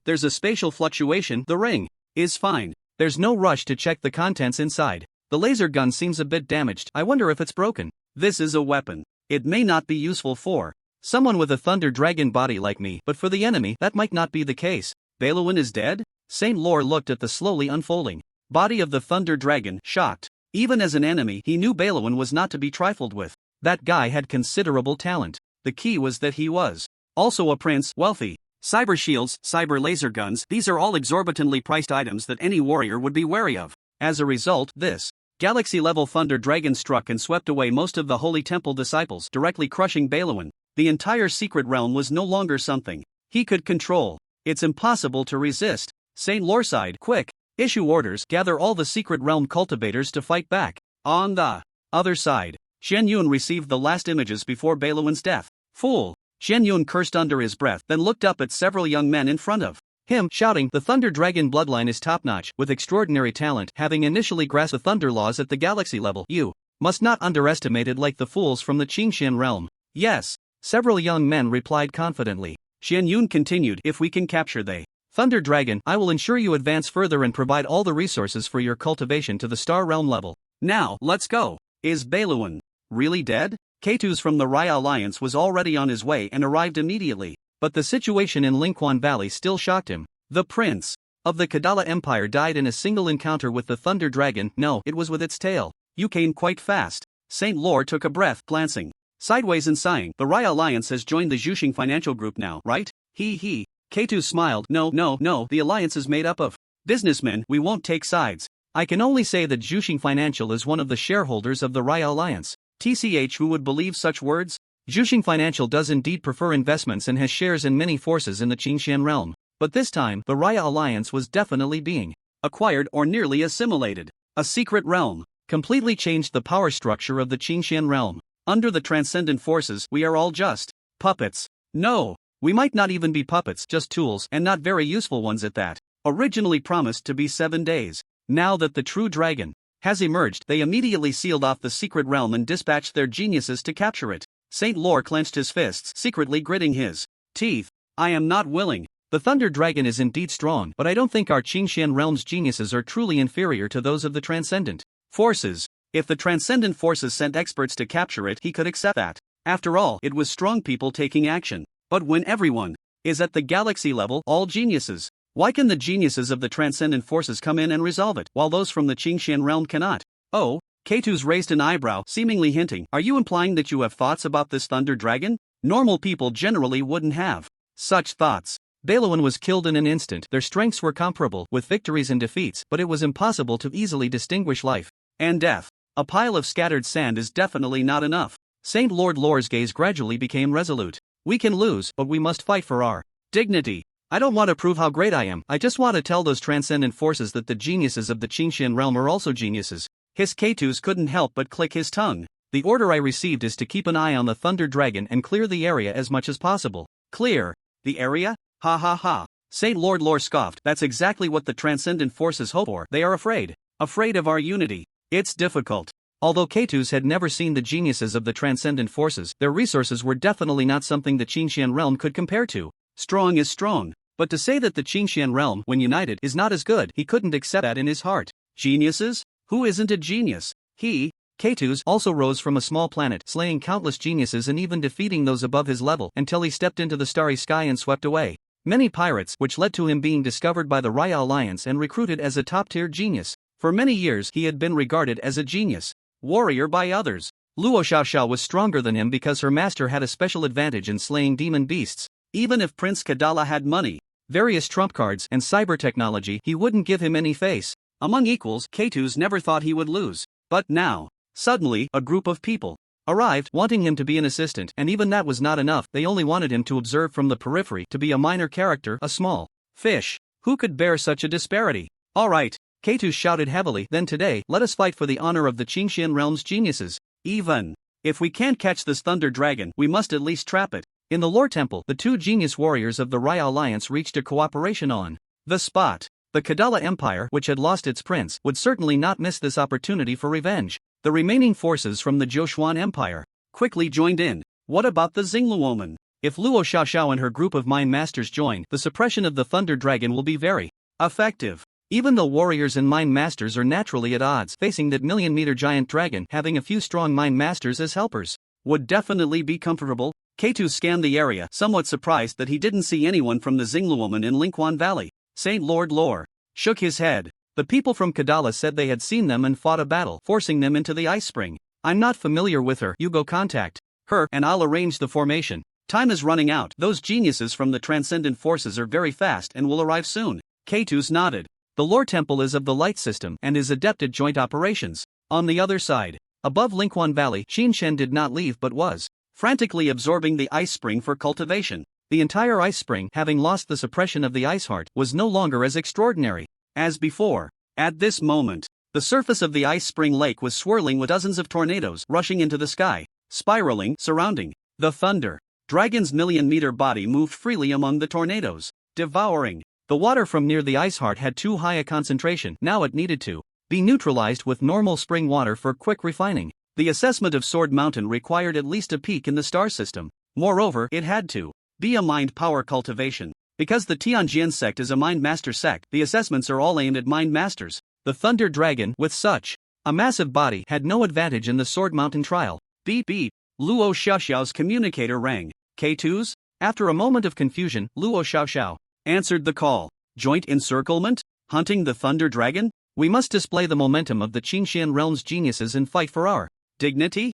There's a spatial fluctuation. The ring is fine. There's no rush to check the contents inside. The laser gun seems a bit damaged. I wonder if it's broken. This is a weapon. It may not be useful for someone with a Thunder Dragon body like me, but for the enemy, that might not be the case. Balawan is dead? Saint Lore looked at the slowly unfolding body of the Thunder Dragon, shocked. Even as an enemy, he knew Balawan was not to be trifled with. That guy had considerable talent. The key was that he was also a prince, wealthy. Cyber shields, cyber laser guns, these are all exorbitantly priced items that any warrior would be wary of. As a result, this galaxy-level Thunder Dragon struck and swept away most of the Holy Temple disciples, directly crushing Balawan. The entire secret realm was no longer something he could control. It's impossible to resist. Saint Lore sighed. Quick, issue orders, gather all the secret realm cultivators to fight back. On the other side, Shen Yun received the last images before Balawan's death. Fool! Shen Yun cursed under his breath, then looked up at several young men in front of him, shouting, the Thunder Dragon bloodline is top-notch, with extraordinary talent. Having initially grasped the Thunder laws at the galaxy level, you must not underestimate it like the fools from the Qingxian realm. Yes, several young men replied confidently. Shen Yun continued, if we can capture the Thunder Dragon, I will ensure you advance further and provide all the resources for your cultivation to the Star Realm level. Now, let's go. Is Balawan really dead? K2's from the Raya Alliance was already on his way and arrived immediately, but the situation in Lingquan Valley still shocked him. The Prince of the Kadala Empire died in a single encounter with the Thunder Dragon. No, it was with its tail. You came quite fast. Saint Lore took a breath, glancing sideways and sighing. The Raya Alliance has joined the Zhuxing Financial Group now, right? He. K2 smiled. No, the alliance is made up of businessmen. We won't take sides. I can only say that Zhuxing Financial is one of the shareholders of the Raya Alliance. TCH, who would believe such words? Zhuxing Financial does indeed prefer investments and has shares in many forces in the Qingxian realm. But this time, the Raya Alliance was definitely being acquired or nearly assimilated. A secret realm completely changed the power structure of the Qingxian realm. Under the transcendent forces, we are all just puppets. No, we might not even be puppets, just tools, and not very useful ones at that. Originally promised to be 7 days. Now that the true dragon has emerged, they immediately sealed off the secret realm and dispatched their geniuses to capture it. Saint Lore clenched his fists, secretly gritting his Teeth. I am not willing. The Thunder Dragon is indeed strong, but I don't think our Qingshan realm's geniuses are truly inferior to those of the Transcendent Forces. If the Transcendent Forces sent experts to capture it, he could accept that. After all, it was strong people taking action. But when everyone is at the galaxy level, all geniuses, why can the geniuses of the Transcendent Forces come in and resolve it, while those from the Qingshan realm cannot? Oh, K2's raised an eyebrow, seemingly hinting, are you implying that you have thoughts about this Thunder Dragon? Normal people generally wouldn't have such thoughts. Balawan was killed in an instant. Their strengths were comparable, with victories and defeats, but it was impossible to easily distinguish life and death. A pile of scattered sand is definitely not enough. Saint Lord Lore's gaze gradually became resolute. We can lose, but we must fight for our dignity. I don't want to prove how great I am, I just want to tell those Transcendent Forces that the geniuses of the Qingshan realm are also geniuses. His K2s couldn't help but click his tongue. The order I received is to keep an eye on the Thunder Dragon and clear the area as much as possible. Clear the area? Ha ha ha. Saint Lord Lore scoffed. That's exactly what the Transcendent Forces hope for. They are afraid. Afraid of our unity. It's difficult. Although K2s had never seen the geniuses of the Transcendent Forces, their resources were definitely not something the Qingshan realm could compare to. Strong is strong. But to say that the Qingshan realm, when united, is not as good, he couldn't accept that in his heart. Geniuses? Who isn't a genius? He, K2s, also rose from a small planet, slaying countless geniuses and even defeating those above his level until he stepped into the starry sky and swept away many pirates, which led to him being discovered by the Raya Alliance and recruited as a top-tier genius. For many years he had been regarded as a genius warrior by others. Luo Xiaoxiao was stronger than him because her master had a special advantage in slaying demon beasts. Even if Prince Kadala had money, various trump cards, and cyber technology, he wouldn't give him any face. Among equals, K2s never thought he would lose. But now, suddenly, a group of people arrived, wanting him to be an assistant, and even that was not enough. They only wanted him to observe from the periphery, to be a minor character, a small fish. Who could bear such a disparity? Alright, K2 shouted heavily, then today, let us fight for the honor of the Qingshan realm's geniuses. Even if we can't catch this Thunder Dragon, we must at least trap it. In the Lore Temple, the two genius warriors of the Raya Alliance reached a cooperation on the spot. The Kadala Empire, which had lost its prince, would certainly not miss this opportunity for revenge. The remaining forces from the Joshuan Empire quickly joined in. What about the Xingluomen? If Luo Xiaoxiao and her group of mind masters join, the suppression of the Thunder Dragon will be very effective. Even though warriors and mind masters are naturally at odds, facing that million-meter giant dragon, having a few strong mind masters as helpers would definitely be comfortable. K2 scanned the area, somewhat surprised that he didn't see anyone from the Xingluomen in Linquan Valley. Saint Lord Lore shook his head. The people from Kadala said they had seen them and fought a battle, forcing them into the ice spring. I'm not familiar with her. You go contact her, and I'll arrange the formation. Time is running out. Those geniuses from the Transcendent Forces are very fast and will arrive soon. K2s nodded. The Lore Temple is of the Light System and is adept at joint operations. On the other side, above Linquan Valley, Qingshan did not leave but was frantically absorbing the ice spring for cultivation. The entire ice spring, having lost the suppression of the ice heart, was no longer as extraordinary as before. At this moment, the surface of the ice spring lake was swirling with dozens of tornadoes rushing into the sky, spiraling, surrounding the Thunder Dragon's million-meter body moved freely among the tornadoes, devouring. The water from near the ice heart had too high a concentration. Now it needed to be neutralized with normal spring water for quick refining. The assessment of Sword Mountain required at least a peak in the star system. Moreover, it had to be a mind power cultivation. Because the Tianjian sect is a mind master sect, the assessments are all aimed at mind masters. The Thunder Dragon, with such a massive body, had no advantage in the Sword Mountain trial. Beep beep. Luo Xiaoxiao's communicator rang. K2s? After a moment of confusion, Luo Xiaoxiao answered the call. Joint encirclement? Hunting the Thunder Dragon? We must display the momentum of the Qingshan realm's geniuses and fight for our dignity?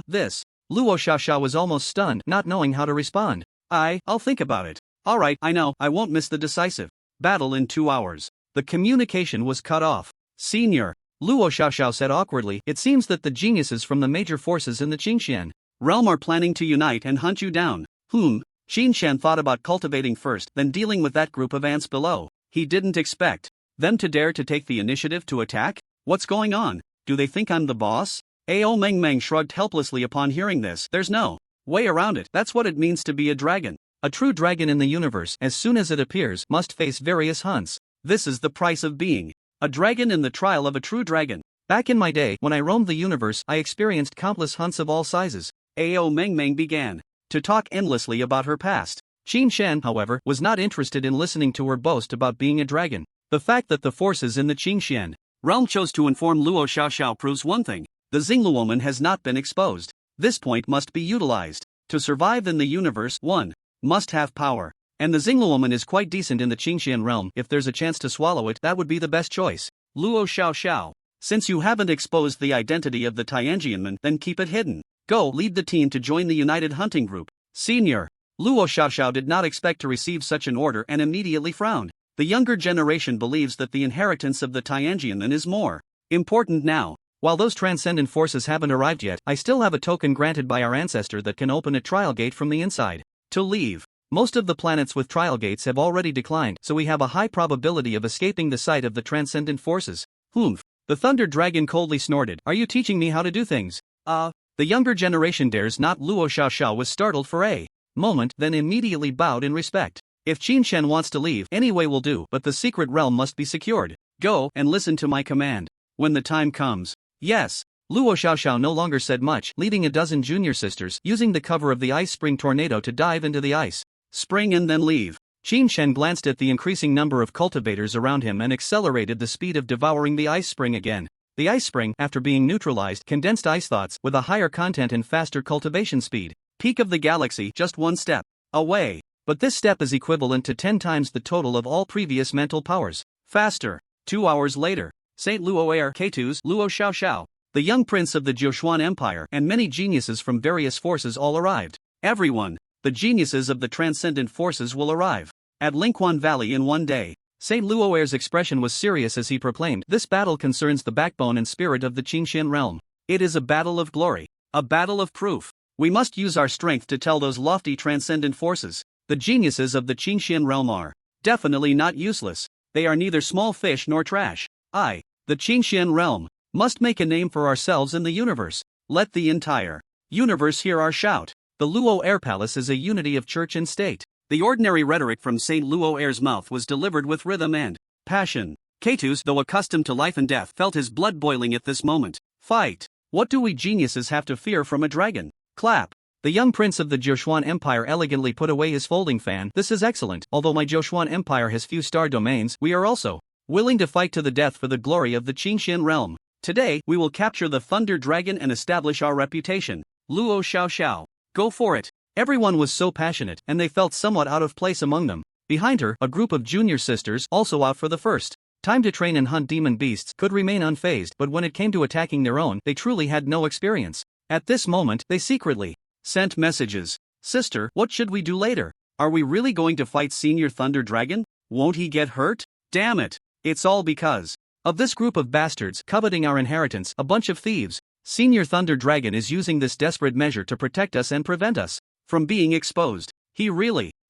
This. Luo Xiaoxiao was almost stunned, not knowing how to respond. I'll think about it. Alright, I know, I won't miss the decisive battle in 2 hours. The communication was cut off. Senior, Luo Xiaoxiao said awkwardly, it seems that the geniuses from the major forces in the Qingshan realm are planning to unite and hunt you down. Qingshan thought about cultivating first, then dealing with that group of ants below. He didn't expect them to dare to take the initiative to attack? What's going on? Do they think I'm the boss? Ao Meng shrugged helplessly upon hearing this. There's no way around it. That's what it means to be a dragon. A true dragon in the universe, as soon as it appears, must face various hunts. This is the price of being a dragon in the trial of a true dragon. Back in my day, when I roamed the universe, I experienced countless hunts of all sizes. Ao Meng began to talk endlessly about her past. Qin Shan, however, was not interested in listening to her boast about being a dragon. The fact that the forces in the Qingxian realm chose to inform Luo Xiaoxiao proves one thing: the Xingluoman has not been exposed. This point must be utilized. To survive in the universe, one must have power. And the Xingluoman is quite decent in the Qingxian realm. If there's a chance to swallow it, that would be the best choice. Luo Xiaoxiao, since you haven't exposed the identity of the Tianjianman, then keep it hidden. Go lead the team to join the United Hunting Group. Senior. Luo Xiaoxiao did not expect to receive such an order and immediately frowned. The younger generation believes that the inheritance of the Tianjianman is more important now. While those transcendent forces haven't arrived yet, I still have a token granted by our ancestor that can open a trial gate from the inside. To leave. Most of the planets with trial gates have already declined, so we have a high probability of escaping the sight of the transcendent forces. Humph. The Thunder Dragon coldly snorted. Are you teaching me how to do things? The younger generation dares not. Luo Xiaoxiao was startled for a moment, then immediately bowed in respect. If Qin Shen wants to leave, any way will do, but the secret realm must be secured. Go and listen to my command. When the time comes. Yes. Luo Xiaoxiao no longer said much, leading a dozen junior sisters, using the cover of the ice spring tornado to dive into the ice spring and then leave. Qin Shen glanced at the increasing number of cultivators around him and accelerated the speed of devouring the ice spring again. The ice spring, after being neutralized, condensed ice thoughts with a higher content and faster cultivation speed. Peak of the galaxy, just one step away. But this step is equivalent to 10 times the total of all previous mental powers. Faster. 2 hours later. Saint Luo Air K2's Luo Xiaoxiao, the young prince of the Jiuquan Empire, and many geniuses from various forces all arrived. Everyone. The geniuses of the transcendent forces will arrive at Lingquan Valley in one day. Saint Luo Air's expression was serious as he proclaimed, "This battle concerns the backbone and spirit of the Qingxian realm. It is a battle of glory, a battle of proof. We must use our strength to tell those lofty transcendent forces. The geniuses of the Qingxian realm are definitely not useless. They are neither small fish nor trash. The Qingxian realm, must make a name for ourselves in the universe. Let the entire universe hear our shout. The Luo Air Palace is a unity of church and state." The ordinary rhetoric from Saint Luo Air's mouth was delivered with rhythm and passion. K2's, though accustomed to life and death, felt his blood boiling at this moment. Fight! What do we geniuses have to fear from a dragon? Clap! The young prince of the Jiuquan Empire elegantly put away his folding fan. This is excellent. Although my Jiuquan Empire has few star domains, we are also willing to fight to the death for the glory of the Qingxian realm. Today, we will capture the Thunder Dragon and establish our reputation. Luo Xiaoxiao. Go for it. Everyone was so passionate, and they felt somewhat out of place among them. Behind her, a group of junior sisters, also out for the first time to train and hunt demon beasts, could remain unfazed, but when it came to attacking their own, they truly had no experience. At this moment, they secretly sent messages. "Sister, what should we do later? Are we really going to fight Senior Thunder Dragon? Won't he get hurt? Damn it. It's all because of this group of bastards coveting our inheritance, a bunch of thieves. Senior Thunder Dragon is using this desperate measure to protect us and prevent us from being exposed.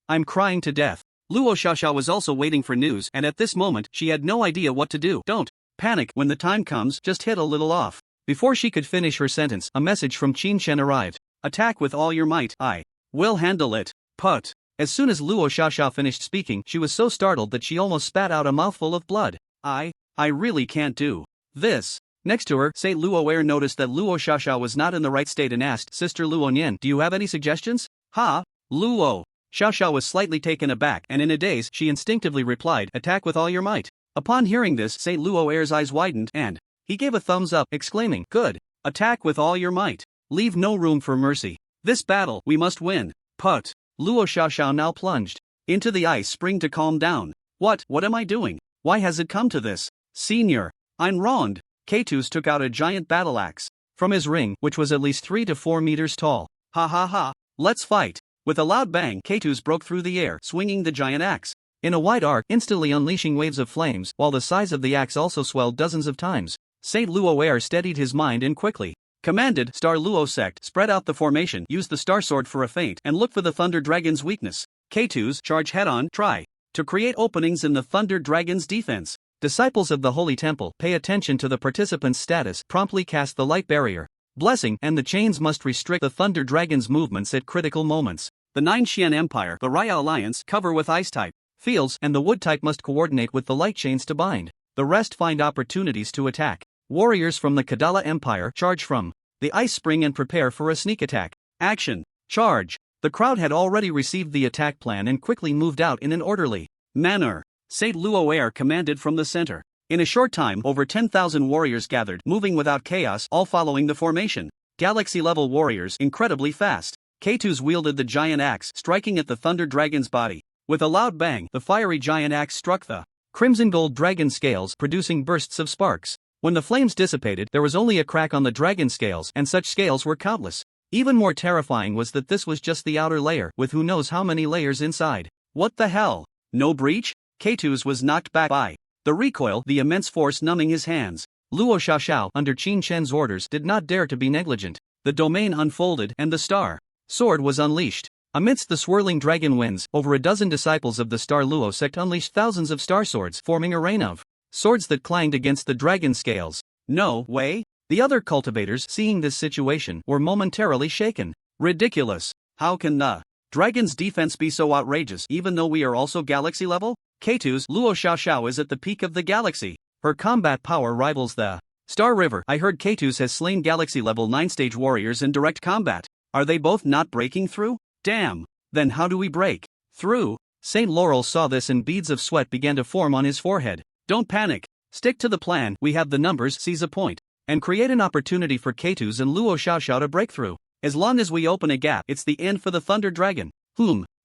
I'm crying to death." Luo Xiaoxiao was also waiting for news, and at this moment, she had no idea what to do. Don't panic. When the time comes, just hit a little off. Before she could finish her sentence, a message from Qin Shen arrived. "Attack with all your might. I will handle it." Put. As soon as Luo Xiaoxiao finished speaking, she was so startled that she almost spat out a mouthful of blood. I really can't do this." Next to her, Saint Luo Air noticed that Luo Xiaoxiao was not in the right state and asked, "Sister Luo Nian, do you have any suggestions?" Luo Xiaoxiao was slightly taken aback, and in a daze, she instinctively replied, "Attack with all your might." Upon hearing this, Saint Luo Air's eyes widened, and he gave a thumbs up, exclaiming, "Good. Attack with all your might. Leave no room for mercy. This battle, we must win." Put. Luo Xiaoxiao now plunged into the ice spring to calm down. What am I doing? Why has it come to this? Senior, I'm wronged." K2's took out a giant battle axe from his ring, which was at least 3 to 4 meters tall. Ha, let's fight. With a loud bang, K2's broke through the air, swinging the giant axe in a wide arc, instantly unleashing waves of flames, while the size of the axe also swelled dozens of times. Saint Luo Air steadied his mind and quickly commanded, "Star Luo sect, spread out the formation, use the star sword for a feint, and look for the Thunder Dragon's weakness. K2's, charge head-on, try to create openings in the Thunder Dragon's defense. Disciples of the Holy Temple, pay attention to the participant's status, promptly cast the light barrier. Blessing, and the chains must restrict the Thunder Dragon's movements at critical moments. The Nine Xian Empire, the Raya Alliance, cover with ice-type fields, and the wood-type must coordinate with the light chains to bind. The rest find opportunities to attack. Warriors from the Kadala Empire, charge from the ice spring and prepare for a sneak attack. Action! Charge! The crowd had already received the attack plan and quickly moved out in an orderly manner. Saint Luo Air commanded from the center. In a short time, over 10,000 warriors gathered, moving without chaos, all following the formation. Galaxy-level warriors, incredibly fast. K2s wielded the giant axe, striking at the Thunder Dragon's body. With a loud bang, the fiery giant axe struck the crimson gold dragon scales, producing bursts of sparks. When the flames dissipated, there was only a crack on the dragon scales, and such scales were countless. Even more terrifying was that this was just the outer layer, with who knows how many layers inside. What the hell? No breach? K2's was knocked back by the recoil, the immense force numbing his hands. Luo Xiaoxiao, under Qin Shen's orders, did not dare to be negligent. The domain unfolded, and the star sword was unleashed. Amidst the swirling dragon winds, over a dozen disciples of the Star Luo sect unleashed thousands of star swords, forming a rain of swords that clanged against the dragon scales. No way? The other cultivators, seeing this situation, were momentarily shaken. Ridiculous. How can the dragon's defense be so outrageous, even though we are also galaxy level? K2's Luo Xiaoxiao is at the peak of the galaxy. Her combat power rivals the Star River. I heard K2's has slain galaxy level 9 stage warriors in direct combat. Are they both not breaking through? Damn. Then how do we break through? Saint Laurel saw this and beads of sweat began to form on his forehead. Don't panic. Stick to the plan. We have the numbers, seize a point, and create an opportunity for K2's and Luo Xiaoxiao to break through. As long as we open a gap, it's the end for the Thunder Dragon.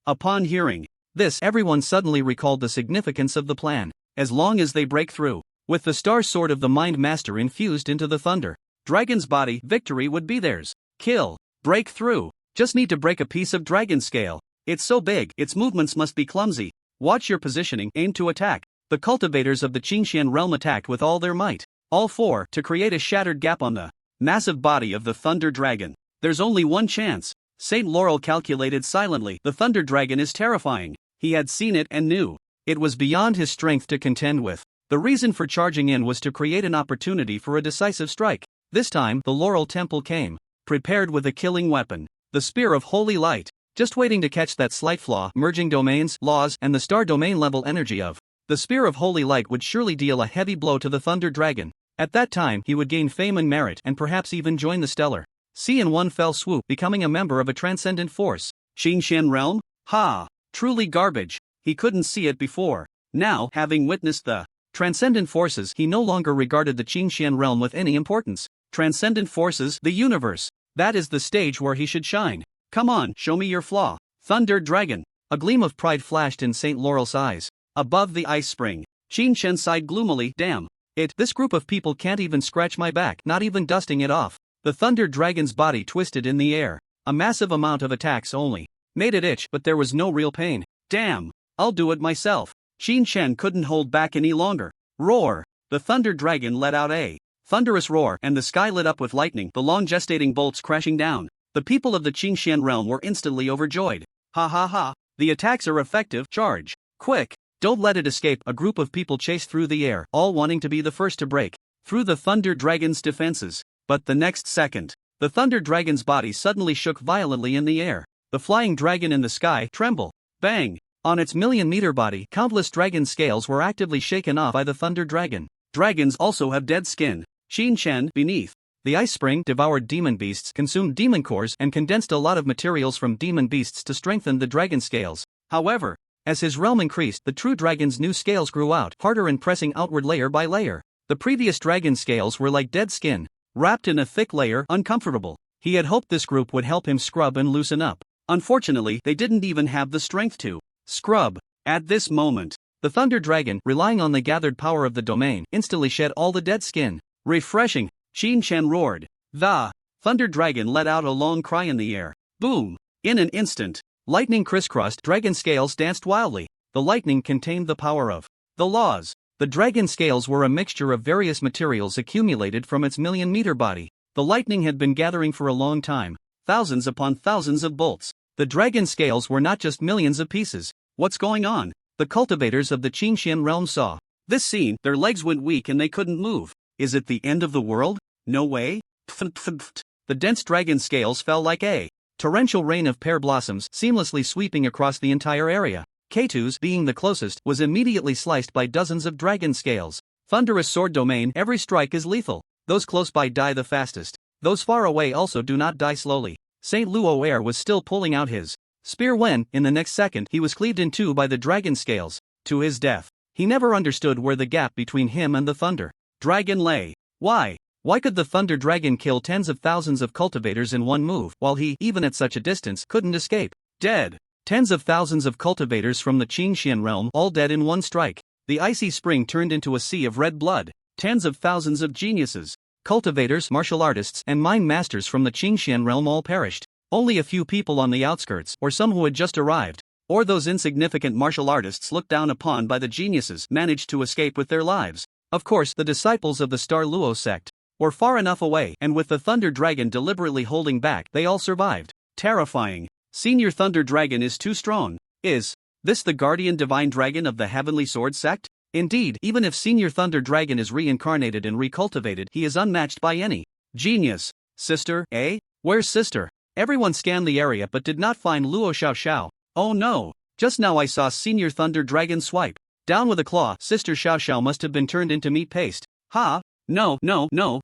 Upon hearing this, everyone suddenly recalled the significance of the plan. As long as they break through, with the Star Sword of the Mind Master infused into the Thunder Dragon's body, victory would be theirs. Kill. Break through. Just need to break a piece of dragon scale. It's so big, its movements must be clumsy. Watch your positioning, aim to attack. The cultivators of the Qingxian realm attacked with all their might. All four, to create a shattered gap on the massive body of the Thunder Dragon. There's only one chance. Saint Laurel calculated silently. The Thunder Dragon is terrifying. He had seen it and knew it was beyond his strength to contend with. The reason for charging in was to create an opportunity for a decisive strike. This time, the Laurel Temple came, prepared with a killing weapon. The Spear of Holy Light, just waiting to catch that slight flaw, merging domains, laws, and the star domain level energy of the Spear of Holy Light would surely deal a heavy blow to the Thunder Dragon. At that time, he would gain fame and merit, and perhaps even join the Stellar Sea in one fell swoop, becoming a member of a transcendent force. Qingxian realm? Ha! Truly garbage. He couldn't see it before. Now, having witnessed the transcendent forces, he no longer regarded the Qingxian realm with any importance. Transcendent forces, the universe. That is the stage where he should shine. Come on, show me your flaw. Thunder Dragon. A gleam of pride flashed in St. Laurel's eyes. Above the ice spring, Qin Shen sighed gloomily. Damn. This group of people can't even scratch my back, not even dusting it off. The Thunder Dragon's body twisted in the air. A massive amount of attacks only made it itch, but there was no real pain. Damn. I'll do it myself. Qin Shen couldn't hold back any longer. Roar. The Thunder Dragon let out a thunderous roar, and the sky lit up with lightning, the long gestating bolts crashing down. The people of the Qingxian realm were instantly overjoyed. Ha ha ha. The attacks are effective. Charge. Quick. Don't let it escape. A group of people chased through the air, all wanting to be the first to break through the Thunder Dragon's defenses. But the next second, the Thunder Dragon's body suddenly shook violently in the air. The flying dragon in the sky trembled. Bang! On its million-meter body, countless dragon scales were actively shaken off by the Thunder Dragon. Dragons also have dead skin. Qin Shen, beneath the ice spring, devoured demon beasts, consumed demon cores, and condensed a lot of materials from demon beasts to strengthen the dragon scales. However, as his realm increased, the true dragon's new scales grew out, harder and pressing outward layer by layer. The previous dragon scales were like dead skin, wrapped in a thick layer, uncomfortable. He had hoped this group would help him scrub and loosen up. Unfortunately, they didn't even have the strength to scrub. At this moment, the Thunder Dragon, relying on the gathered power of the domain, instantly shed all the dead skin. Refreshing. Qin Shen roared. The Thunder Dragon let out a long cry in the air. Boom! In an instant, lightning crisscrossed, dragon scales danced wildly. The lightning contained the power of the laws. The dragon scales were a mixture of various materials accumulated from its million-meter body. The lightning had been gathering for a long time, thousands upon thousands of bolts. The dragon scales were not just millions of pieces. What's going on? The cultivators of the Qingxian realm saw this scene. Their legs went weak and they couldn't move. Is it the end of the world? No way. The dense dragon scales fell like a torrential rain of pear blossoms, seamlessly sweeping across the entire area. K2's, being the closest, was immediately sliced by dozens of dragon scales. Thunderous sword domain, every strike is lethal. Those close by die the fastest. Those far away also do not die slowly. St. Luo Air was still pulling out his spear when, in the next second, he was cleaved in two by the dragon scales, to his death. He never understood where the gap between him and the thunder dragon lay. Why? Why could the thunder dragon kill tens of thousands of cultivators in one move, while he, even at such a distance, couldn't escape? Dead. Tens of thousands of cultivators from the Qingxian realm, all dead in one strike. The icy spring turned into a sea of red blood. Tens of thousands of geniuses, cultivators, martial artists, and mind masters from the Qingxian realm all perished. Only a few people on the outskirts, or some who had just arrived, or those insignificant martial artists looked down upon by the geniuses, managed to escape with their lives. Of course, the disciples of the Star Luo sect were far enough away, and with the Thunder Dragon deliberately holding back, they all survived. Terrifying. Senior Thunder Dragon is too strong. Is this the guardian divine dragon of the Heavenly Sword sect? Indeed, even if Senior Thunder Dragon is reincarnated and recultivated, he is unmatched by any genius. Sister, eh? Where's Sister? Everyone scanned the area but did not find Luo Xiaoxiao. Oh no! Just now I saw Senior Thunder Dragon swipe down with a claw. Sister Xiaoxiao must have been turned into meat paste. Ha! No,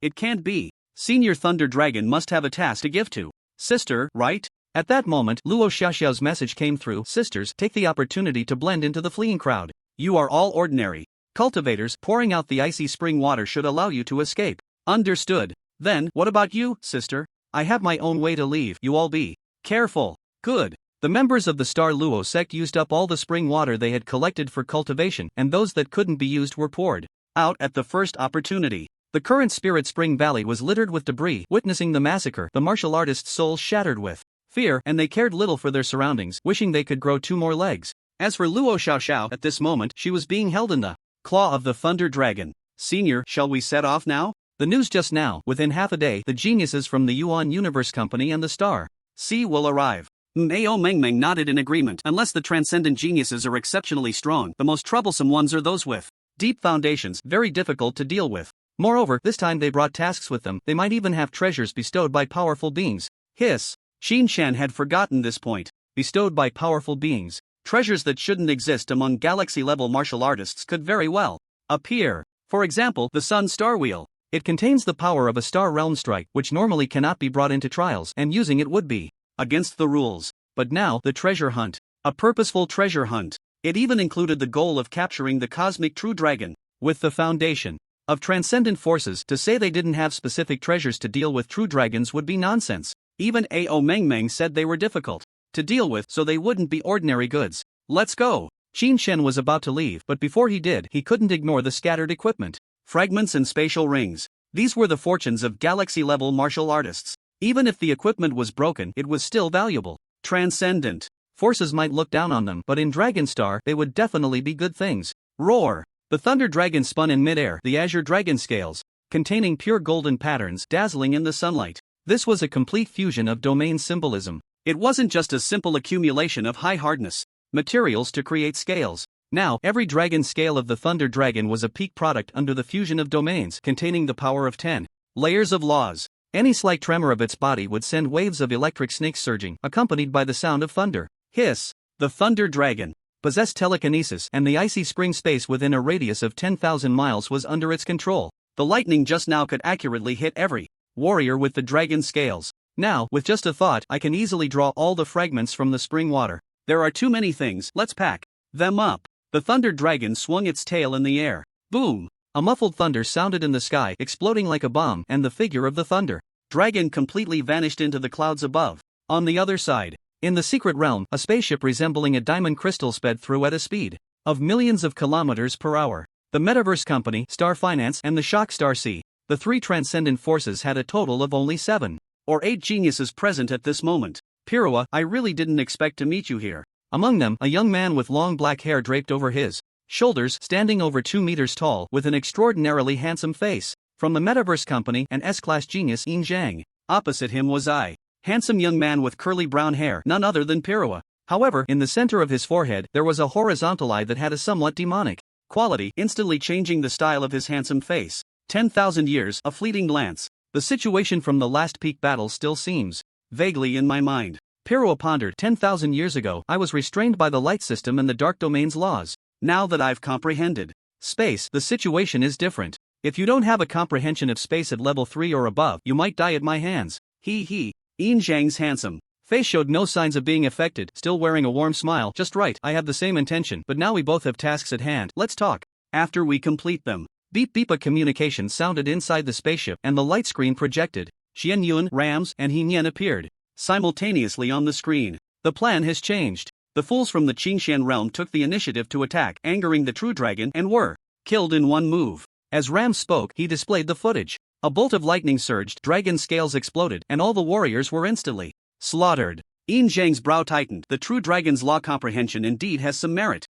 it can't be. Senior Thunder Dragon must have a task to give to Sister, right? At that moment, Luo Xiaoxiao's message came through. Sisters, take the opportunity to blend into the fleeing crowd. You are all ordinary cultivators. Pouring out the icy spring water should allow you to escape. Understood. Then, what about you, sister? I have my own way to leave. You all be careful. Good. The members of the Star Luo sect used up all the spring water they had collected for cultivation, and those that couldn't be used were poured out at the first opportunity. The current Spirit Spring Valley was littered with debris. Witnessing the massacre, the martial artists' souls shattered with fear, and they cared little for their surroundings, wishing they could grow two more legs. As for Luo Xiaoxiao, at this moment, she was being held in the claw of the Thunder Dragon. Senior, shall we set off now? The news just now: within half a day, the geniuses from the Yuan Universe Company and the Star Sea will arrive. Mao Mengmeng nodded in agreement. Unless the transcendent geniuses are exceptionally strong, the most troublesome ones are those with deep foundations, very difficult to deal with. Moreover, this time they brought tasks with them. They might even have treasures bestowed by powerful beings. Hiss. Xin Shan had forgotten this point. Bestowed by powerful beings. Treasures that shouldn't exist among galaxy-level martial artists could very well appear. For example, the Sun Star Wheel. It contains the power of a star realm strike, which normally cannot be brought into trials, and using it would be against the rules. But now, the treasure hunt. A purposeful treasure hunt. It even included the goal of capturing the cosmic true dragon. With the foundation of transcendent forces, to say they didn't have specific treasures to deal with true dragons would be nonsense. Even Ao Mengmeng said they were difficult to deal with, so they wouldn't be ordinary goods. Let's go. Qin Shen was about to leave, but before he did, he couldn't ignore the scattered equipment. Fragments and spatial rings. These were the fortunes of galaxy-level martial artists. Even if the equipment was broken, it was still valuable. Transcendent forces might look down on them, but in Dragonstar, they would definitely be good things. Roar! The Thunder Dragon spun in midair, the Azure Dragon scales, containing pure golden patterns, dazzling in the sunlight. This was a complete fusion of domain symbolism. It wasn't just a simple accumulation of high-hardness materials to create scales. Now, every dragon scale of the Thunder Dragon was a peak product under the fusion of domains containing the power of 10 layers of laws. Any slight tremor of its body would send waves of electric snakes surging, accompanied by the sound of thunder. Hiss! The Thunder Dragon possessed telekinesis, and the icy spring space within a radius of 10,000 miles was under its control. The lightning just now could accurately hit every warrior with the dragon scales. Now, with just a thought, I can easily draw all the fragments from the spring water. There are too many things, let's pack them up. The Thunder Dragon swung its tail in the air. Boom! A muffled thunder sounded in the sky, exploding like a bomb, and the figure of the Thunder Dragon completely vanished into the clouds above. On the other side, in the secret realm, a spaceship resembling a diamond crystal sped through at a speed of millions of kilometers per hour. The Metaverse Company, Star Finance, and the Shock Star Sea, the three transcendent forces, had a total of only 7 or 8 geniuses present at this moment. Pirua, I really didn't expect to meet you here. Among them, a young man with long black hair draped over his shoulders, standing over 2 meters tall, with an extraordinarily handsome face. From the Metaverse Company, an S-class genius, Yin Zhang. Opposite him was I. Handsome young man with curly brown hair, none other than Pirua. However, in the center of his forehead, there was a horizontal eye that had a somewhat demonic quality, instantly changing the style of his handsome face. 10,000 years, a fleeting glance. The situation from the last peak battle still seems vaguely in my mind. Pirua pondered. 10,000 years ago, I was restrained by the light system and the dark domain's laws. Now that I've comprehended space, the situation is different. If you don't have a comprehension of space at level 3 or above, you might die at my hands. Yin Zhang's handsome face showed no signs of being affected, still wearing a warm smile. Just right, I have the same intention, but now we both have tasks at hand. Let's talk. After we complete them. Beep beep, a communication sounded inside the spaceship and the light screen projected. Xian Yun, Rams, and He Nian appeared simultaneously on the screen. The plan has changed. The fools from the Qingshan realm took the initiative to attack, angering the true dragon, and were killed in one move. As Rams spoke, he displayed the footage. A bolt of lightning surged, dragon scales exploded, and all the warriors were instantly slaughtered. Yin Zhang's brow tightened. The true dragon's law comprehension indeed has some merit.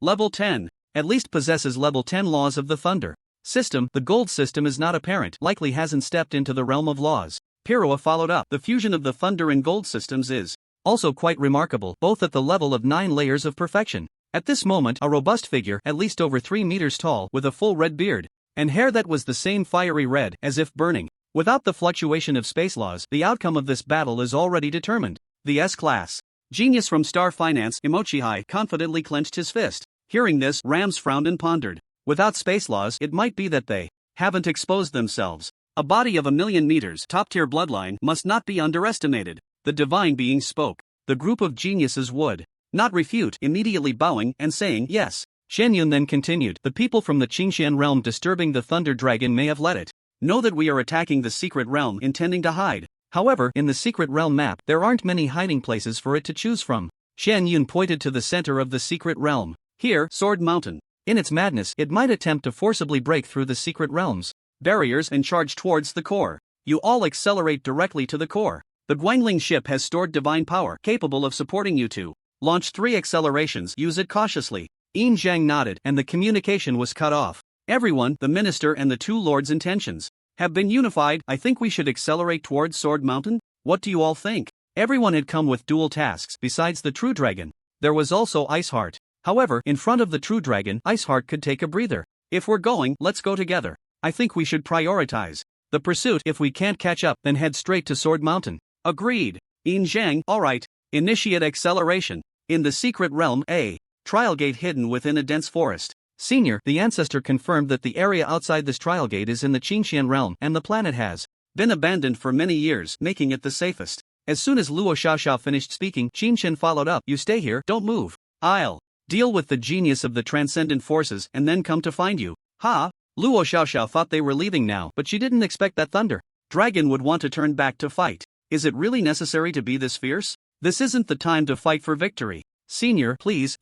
Level 10. At least possesses level 10 laws of the thunder system. The gold system is not apparent, likely hasn't stepped into the realm of laws. Pirua followed up. The fusion of the thunder and gold systems is also quite remarkable, both at the level of 9 layers of perfection. At this moment, a robust figure, at least over 3 meters tall, with a full red beard and hair that was the same fiery red, as if burning. Without the fluctuation of space laws, the outcome of this battle is already determined. The S-Class genius from Star Finance, Imochihai, confidently clenched his fist. Hearing this, Rams frowned and pondered. Without space laws, it might be that they haven't exposed themselves. A body of 1,000,000 meters, top-tier bloodline, must not be underestimated. The divine being spoke. The group of geniuses would not refute, immediately bowing and saying yes. Shen Yun then continued, the people from the Qingshan realm disturbing the Thunder Dragon may have let it know that we are attacking the secret realm, intending to hide. However, in the secret realm map, there aren't many hiding places for it to choose from. Shen Yun pointed to the center of the secret realm. Here, Sword Mountain. In its madness, it might attempt to forcibly break through the secret realm's barriers and charge towards the core. You all accelerate directly to the core. The Guangling ship has stored divine power, capable of supporting you to launch 3 accelerations. Use it cautiously. Yin Zhang nodded, and the communication was cut off. Everyone, the minister and the 2 lords' intentions have been unified. I think we should accelerate towards Sword Mountain. What do you all think? Everyone had come with dual tasks. Besides the true dragon, there was also Iceheart. However, in front of the true dragon, Iceheart could take a breather. If we're going, let's go together. I think we should prioritize the pursuit. If we can't catch up, then head straight to Sword Mountain. Agreed. Yin Zhang, alright. Initiate acceleration. In the secret realm, a trial gate hidden within a dense forest. Senior, the ancestor confirmed that the area outside this trial gate is in the Qingshan realm, and the planet has been abandoned for many years, making it the safest. As soon as Luo Xiaoxiao finished speaking, Qingshan followed up. You stay here, don't move. I'll deal with the genius of the transcendent forces and then come to find you. Ha! Luo Xiaoxiao thought they were leaving now, but she didn't expect that Thunder Dragon would want to turn back to fight. Is it really necessary to be this fierce? This isn't the time to fight for victory. Senior, please,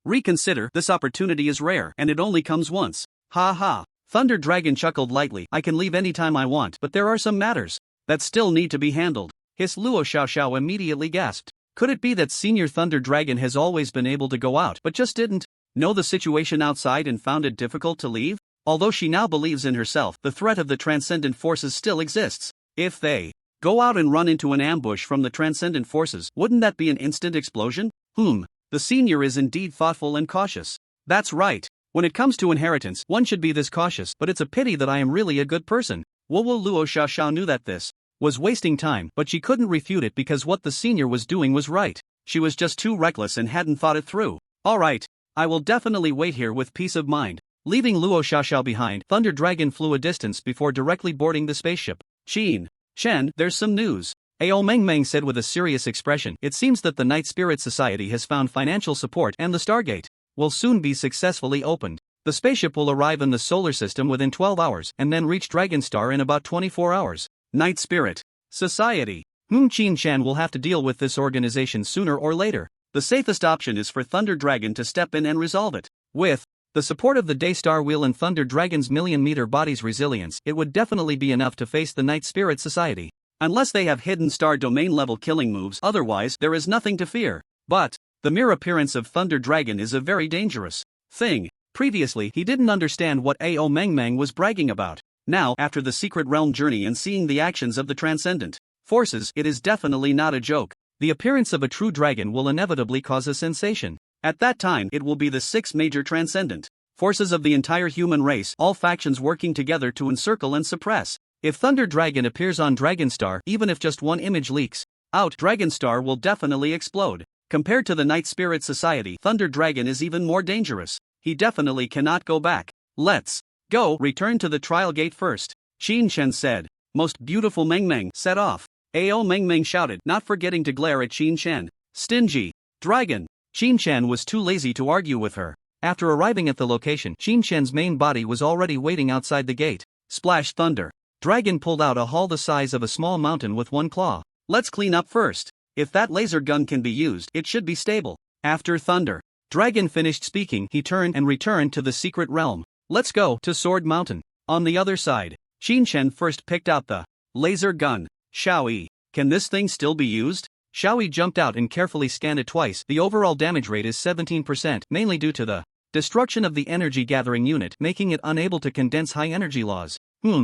reconsider. This opportunity is rare, and it only comes once. Ha ha. Thunder Dragon chuckled lightly. I can leave anytime I want, but there are some matters that still need to be handled. His Luo Xiaoxiao immediately gasped. Could it be that Senior Thunder Dragon has always been able to go out but just didn't know the situation outside and found it difficult to leave? Although she now believes in herself, the threat of the transcendent forces still exists. If they go out and run into an ambush from the transcendent forces, wouldn't that be an instant explosion? The senior is indeed thoughtful and cautious. That's right. When it comes to inheritance, one should be this cautious, but it's a pity that I am really a good person. Luo Xiaoxiao knew that this was wasting time, but she couldn't refute it because what the senior was doing was right. She was just too reckless and hadn't thought it through. Alright, I will definitely wait here with peace of mind. Leaving Luo Xiaoxiao behind, Thunder Dragon flew a distance before directly boarding the spaceship. Shen, there's some news. Ao Meng said with a serious expression. It seems that the Night Spirit Society has found financial support and the Stargate will soon be successfully opened. The spaceship will arrive in the solar system within 12 hours and then reach Dragonstar in about 24 hours. Night Spirit Society. Qingshan will have to deal with this organization sooner or later. The safest option is for Thunder Dragon to step in and resolve it. With the support of the Daystar Wheel and Thunder Dragon's million-meter body's resilience, it would definitely be enough to face the Night Spirit Society. Unless they have hidden star domain-level killing moves, otherwise there is nothing to fear. But the mere appearance of Thunder Dragon is a very dangerous thing. Previously, he didn't understand what Ao Meng was bragging about. Now, after the Secret Realm journey and seeing the actions of the transcendent forces, it is definitely not a joke. The appearance of a true dragon will inevitably cause a sensation. At that time, it will be the 6 major transcendent forces of the entire human race, all factions working together to encircle and suppress. If Thunder Dragon appears on Dragonstar, even if just one image leaks out, Dragonstar will definitely explode. Compared to the Night Spirit Society, Thunder Dragon is even more dangerous. He definitely cannot go back. Let's go. Return to the trial gate first. Qin Chen said. Most beautiful Meng set off. Ao Meng Meng shouted, not forgetting to glare at Qin Shen. Stingy. Dragon. Qin Shen was too lazy to argue with her. After arriving at the location, Qin Shen's main body was already waiting outside the gate. Splash thunder. Dragon pulled out a haul the size of a small mountain with one claw. Let's clean up first. If that laser gun can be used, it should be stable. After thunder. Dragon finished speaking, he turned and returned to the secret realm. Let's go to Sword Mountain. On the other side, Qin Shen first picked out the laser gun. Xiaoyi, can this thing still be used? Xiaoyi jumped out and carefully scanned it twice. The overall damage rate is 17%, mainly due to the destruction of the energy gathering unit, making it unable to condense high energy laws.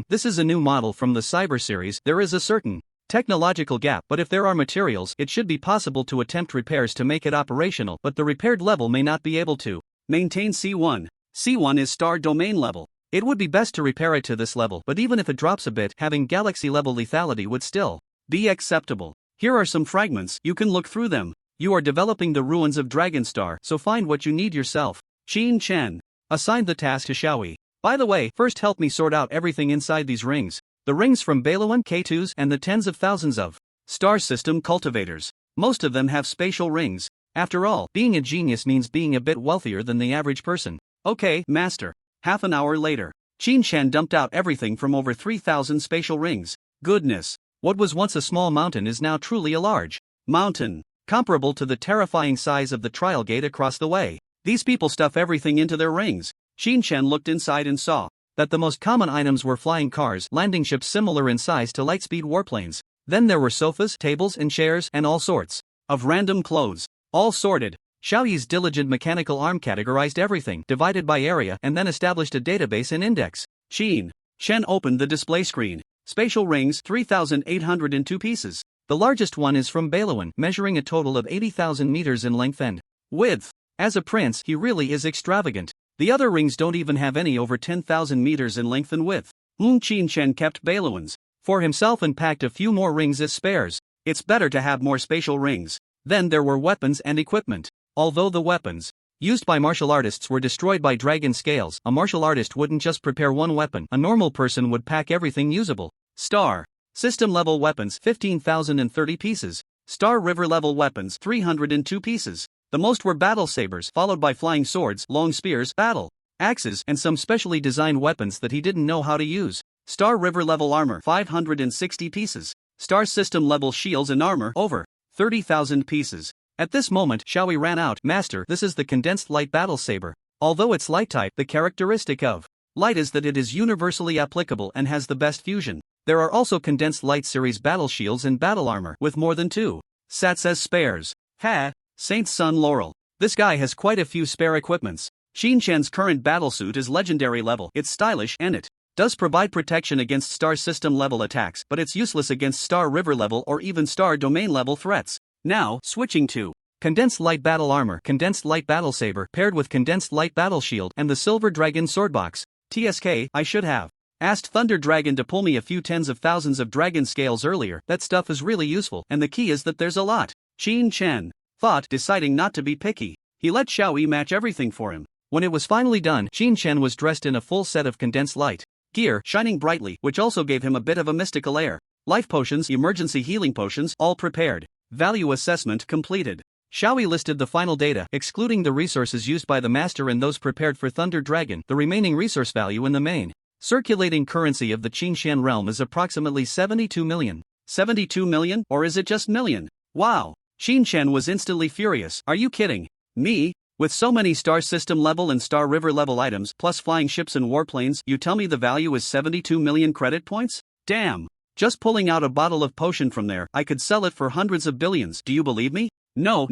This is a new model from the Cyber series. There is a certain technological gap, but if there are materials, it should be possible to attempt repairs to make it operational, but the repaired level may not be able to maintain C1. C1 is star domain level. It would be best to repair it to this level, but even if it drops a bit, having galaxy level lethality would still be acceptable. Here are some fragments, you can look through them. You are developing the ruins of Dragonstar, so find what you need yourself. Qin Shen assigned the task to Xiaoyi. By the way, first help me sort out everything inside these rings. The rings from Balawan, K2s, and the tens of thousands of star system cultivators. Most of them have spatial rings. After all, being a genius means being a bit wealthier than the average person. Okay, master. Half an hour later, Qin Shen dumped out everything from over 3,000 spatial rings. Goodness. What was once a small mountain is now truly a large mountain, comparable to the terrifying size of the trial gate across the way. These people stuff everything into their rings. Qin Shen looked inside and saw that the most common items were flying cars, landing ships similar in size to lightspeed warplanes. Then there were sofas, tables, and chairs, and all sorts of random clothes, all sorted. Xiaoyi's diligent mechanical arm categorized everything, divided by area, and then established a database and index. Qin Shen opened the display screen. Spatial rings, 3,802 pieces. The largest one is from Balawan, measuring a total of 80,000 meters in length and width. As a prince, he really is extravagant. The other rings don't even have any over 10,000 meters in length and width. Qin Shen kept Balawans for himself and packed a few more rings as spares. It's better to have more spatial rings. Then there were weapons and equipment. Although the weapons used by martial artists were destroyed by dragon scales, a martial artist wouldn't just prepare one weapon. A normal person would pack everything usable. Star system level weapons, 15,030 pieces. Star river level weapons, 302 pieces. The most were battle sabers, followed by flying swords, long spears, battle axes, and some specially designed weapons that he didn't know how to use. Star river level armor, 560 pieces. Star system level shields and armor, over 30,000 pieces. At this moment, Xiaoyi ran out. Master, this is the condensed light battle saber. Although it's light type, the characteristic of light is that it is universally applicable and has the best fusion. There are also condensed light series battle shields and battle armor with more than 2 sets as spares. Ha! Saint's son Laurel. This guy has quite a few spare equipments. Qin Shen's current battlesuit is legendary level. It's stylish and it does provide protection against star system level attacks, but it's useless against star river level or even star domain level threats. Now, switching to condensed light battle armor, condensed light battle saber paired with condensed light battle shield and the silver dragon swordbox. TSK, I should have asked Thunder Dragon to pull me a few tens of thousands of dragon scales earlier. That stuff is really useful, and the key is that there's a lot. Qin Shen thought, deciding not to be picky. He let Xiaoyi match everything for him. When it was finally done, Qin Shen was dressed in a full set of condensed light gear, shining brightly, which also gave him a bit of a mystical air. Life potions, emergency healing potions, all prepared. Value assessment completed. Xiaoyi listed the final data, excluding the resources used by the master and those prepared for Thunder Dragon. The remaining resource value in the main circulating currency of the Qin Shen realm is approximately 72 million. 72 million? Or is it just million? Wow! Qin Shen was instantly furious. Are you kidding me? With so many star system level and star river level items, plus flying ships and warplanes, you tell me the value is 72 million credit points? Damn! Just pulling out a bottle of potion from there, I could sell it for hundreds of billions. Do you believe me? No.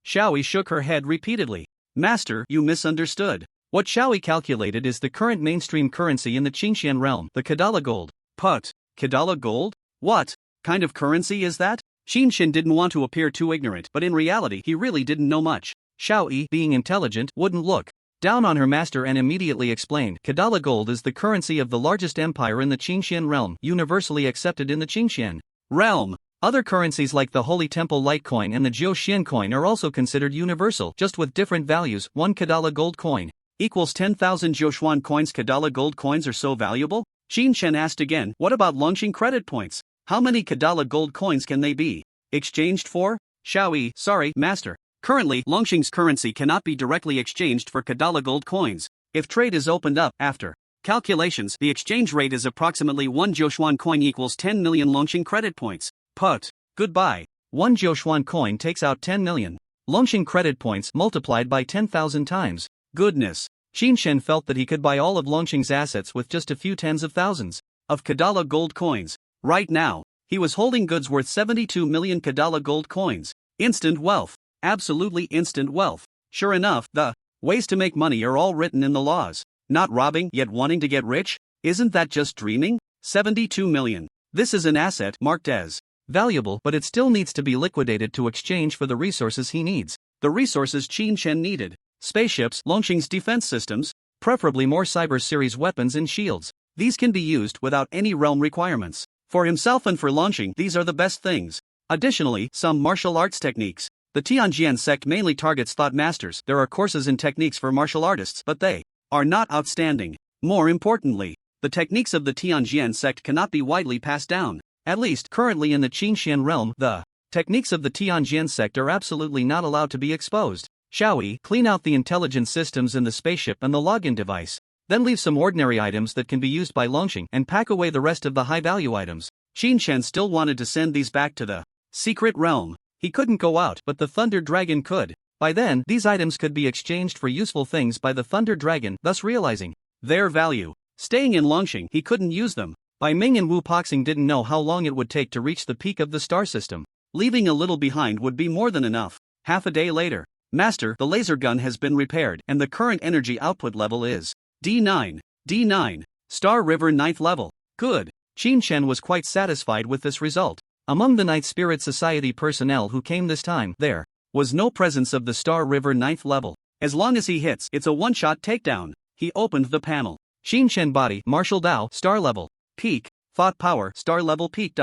Xiaoyi shook her head repeatedly. Master, you misunderstood. What Xiaoyi calculated is the current mainstream currency in the Qinxian realm, the Kadala gold. Put. Kadala gold? What kind of currency is that? Qin Shen didn't want to appear too ignorant, but in reality he really didn't know much. Xiaoyi, being intelligent, wouldn't look down on her master and immediately explained. Kadala gold is the currency of the largest empire in the Qinxian realm, universally accepted in the Qinxian realm. Other currencies like the Holy Temple Light coin and the Jiuxian coin are also considered universal, just with different values. 1 Kadala gold coin equals 10,000 Jiuxuan coins. Kadala gold coins are so valuable? Qin Shen asked again, what about Longxing credit points? How many Kadala gold coins can they be exchanged for? Xiaoyi, sorry, master. Currently, Longxing's currency cannot be directly exchanged for Kadala gold coins. If trade is opened up, after calculations, the exchange rate is approximately 1 Jiuxuan coin equals 10 million Longxing credit points. Put. Goodbye. 1 Jiuxuan coin takes out 10 million Longxing credit points multiplied by 10,000 times. Goodness. Qin Shen felt that he could buy all of Longxing's assets with just a few tens of thousands of Kadala gold coins. Right now, he was holding goods worth 72 million Kadala gold coins. Instant wealth. Absolutely instant wealth. Sure enough, the ways to make money are all written in the laws. Not robbing, yet wanting to get rich? Isn't that just dreaming? 72 million. This is an asset marked as valuable, but it still needs to be liquidated to exchange for the resources he needs. The resources Qin Shen needed: spaceships, Longxing's defense systems, preferably more Cyber Series weapons and shields. These can be used without any realm requirements. For himself and for Longxing, these are the best things. Additionally, some martial arts techniques. The Tianjian sect mainly targets thought masters. There are courses and techniques for martial artists, but they are not outstanding. More importantly, the techniques of the Tianjian sect cannot be widely passed down. At least, currently in the Qinshan realm, the techniques of the Tianjian sect are absolutely not allowed to be exposed. Xiaoyi, clean out the intelligence systems in the spaceship and the login device. Then leave some ordinary items that can be used by Longxing and pack away the rest of the high-value items. Qin Shen still wanted to send these back to the secret realm. He couldn't go out, but the Thunder Dragon could. By then, these items could be exchanged for useful things by the Thunder Dragon, thus realizing their value. Staying in Longxing, he couldn't use them. Bai Ming and Wu Poxing didn't know how long it would take to reach the peak of the star system. Leaving a little behind would be more than enough. Half a day later, Master, the laser gun has been repaired and the current energy output level is D9. D9. Star River 9th level. Good. Qin Shen was quite satisfied with this result. Among the Night Spirit Society personnel who came this time, there was no presence of the Star River 9th level. As long as he hits, it's a one-shot takedown. He opened the panel. Qin Shen body, Martial Dao, star level. Peak. Thought power, star level peak.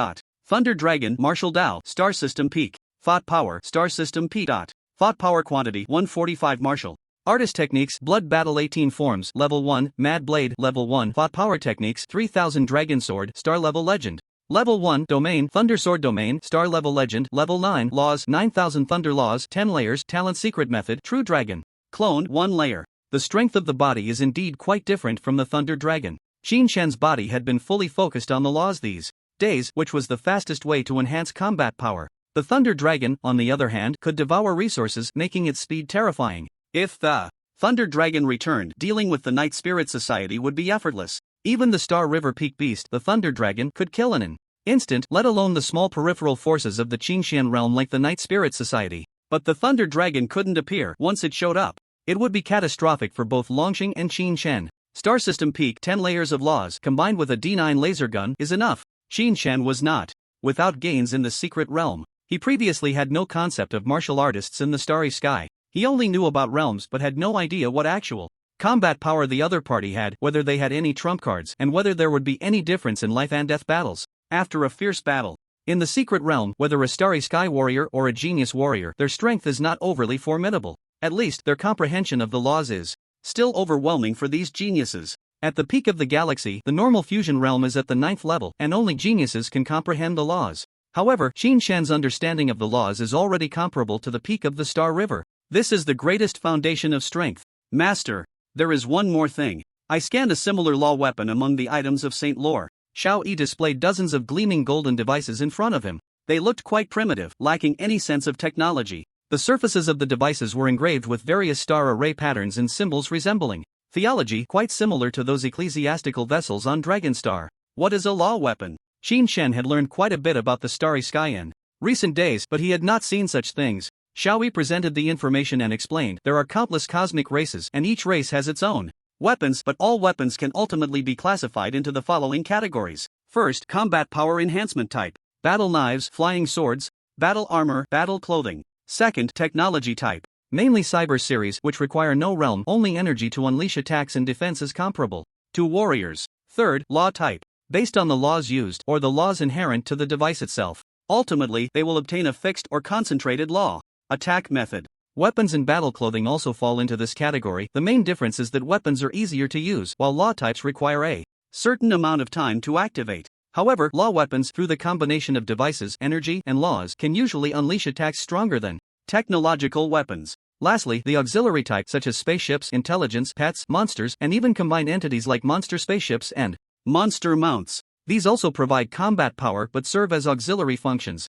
Thunder Dragon, Martial Dao, star system peak. Thought power, star system peak. Thought power quantity 145 martial. Artist techniques, Blood Battle 18 forms, level 1, Mad Blade, level 1, Thought power techniques 3000 Dragon Sword, star level legend. Level 1, Domain, Thunder Sword Domain, star level legend, level 9, Laws, 9000 Thunder Laws, 10 layers, Talent Secret Method, True Dragon. Clone, 1 layer. The strength of the body is indeed quite different from the Thunder Dragon. Qin Shen's body had been fully focused on the laws these days, which was the fastest way to enhance combat power. The Thunder Dragon, on the other hand, could devour resources, making its speed terrifying. If the Thunder Dragon returned, dealing with the Night Spirit Society would be effortless. Even the Star River Peak Beast, the Thunder Dragon, could kill in an instant, let alone the small peripheral forces of the Qinshan realm like the Night Spirit Society. But the Thunder Dragon couldn't appear. Once it showed up, it would be catastrophic for both Longxing and Qin Shen. Star System Peak 10 layers of laws combined with a D9 laser gun is enough. Qin Shen was not without gains in the secret realm. He previously had no concept of martial artists in the starry sky. He only knew about realms but had no idea what actual combat power the other party had, whether they had any trump cards, and whether there would be any difference in life and death battles. After a fierce battle in the secret realm, whether a starry sky warrior or a genius warrior, their strength is not overly formidable. At least, their comprehension of the laws is still overwhelming for these geniuses. At the peak of the galaxy, the normal fusion realm is at the 9th level, and only geniuses can comprehend the laws. However, Qin Shen's understanding of the laws is already comparable to the peak of the Star River. This is the greatest foundation of strength. Master, there is one more thing. I scanned a similar law weapon among the items of Saint Lore. Xiao Yi displayed dozens of gleaming golden devices in front of him. They looked quite primitive, lacking any sense of technology. The surfaces of the devices were engraved with various star array patterns and symbols resembling theology, quite similar to those ecclesiastical vessels on Dragonstar. What is a law weapon? Qin Shen had learned quite a bit about the starry sky in recent days, but he had not seen such things. Xiao Yi presented the information and explained, there are countless cosmic races and each race has its own weapons, but all weapons can ultimately be classified into the following categories. First, combat power enhancement type. Battle knives, flying swords, battle armor, battle clothing. Second, technology type. Mainly cyber series, which require no realm, only energy to unleash attacks and defenses comparable to warriors. Third, law type. Based on the laws used, or the laws inherent to the device itself. Ultimately, they will obtain a fixed or concentrated law. Attack method. Weapons and battle clothing also fall into this category. The main difference is that weapons are easier to use, while law types require a certain amount of time to activate. However, law weapons, through the combination of devices, energy, and laws, can usually unleash attacks stronger than technological weapons. Lastly, the auxiliary type, such as spaceships, intelligence, pets, monsters, and even combined entities like monster spaceships and monster mounts. These also provide combat power but serve as auxiliary functions.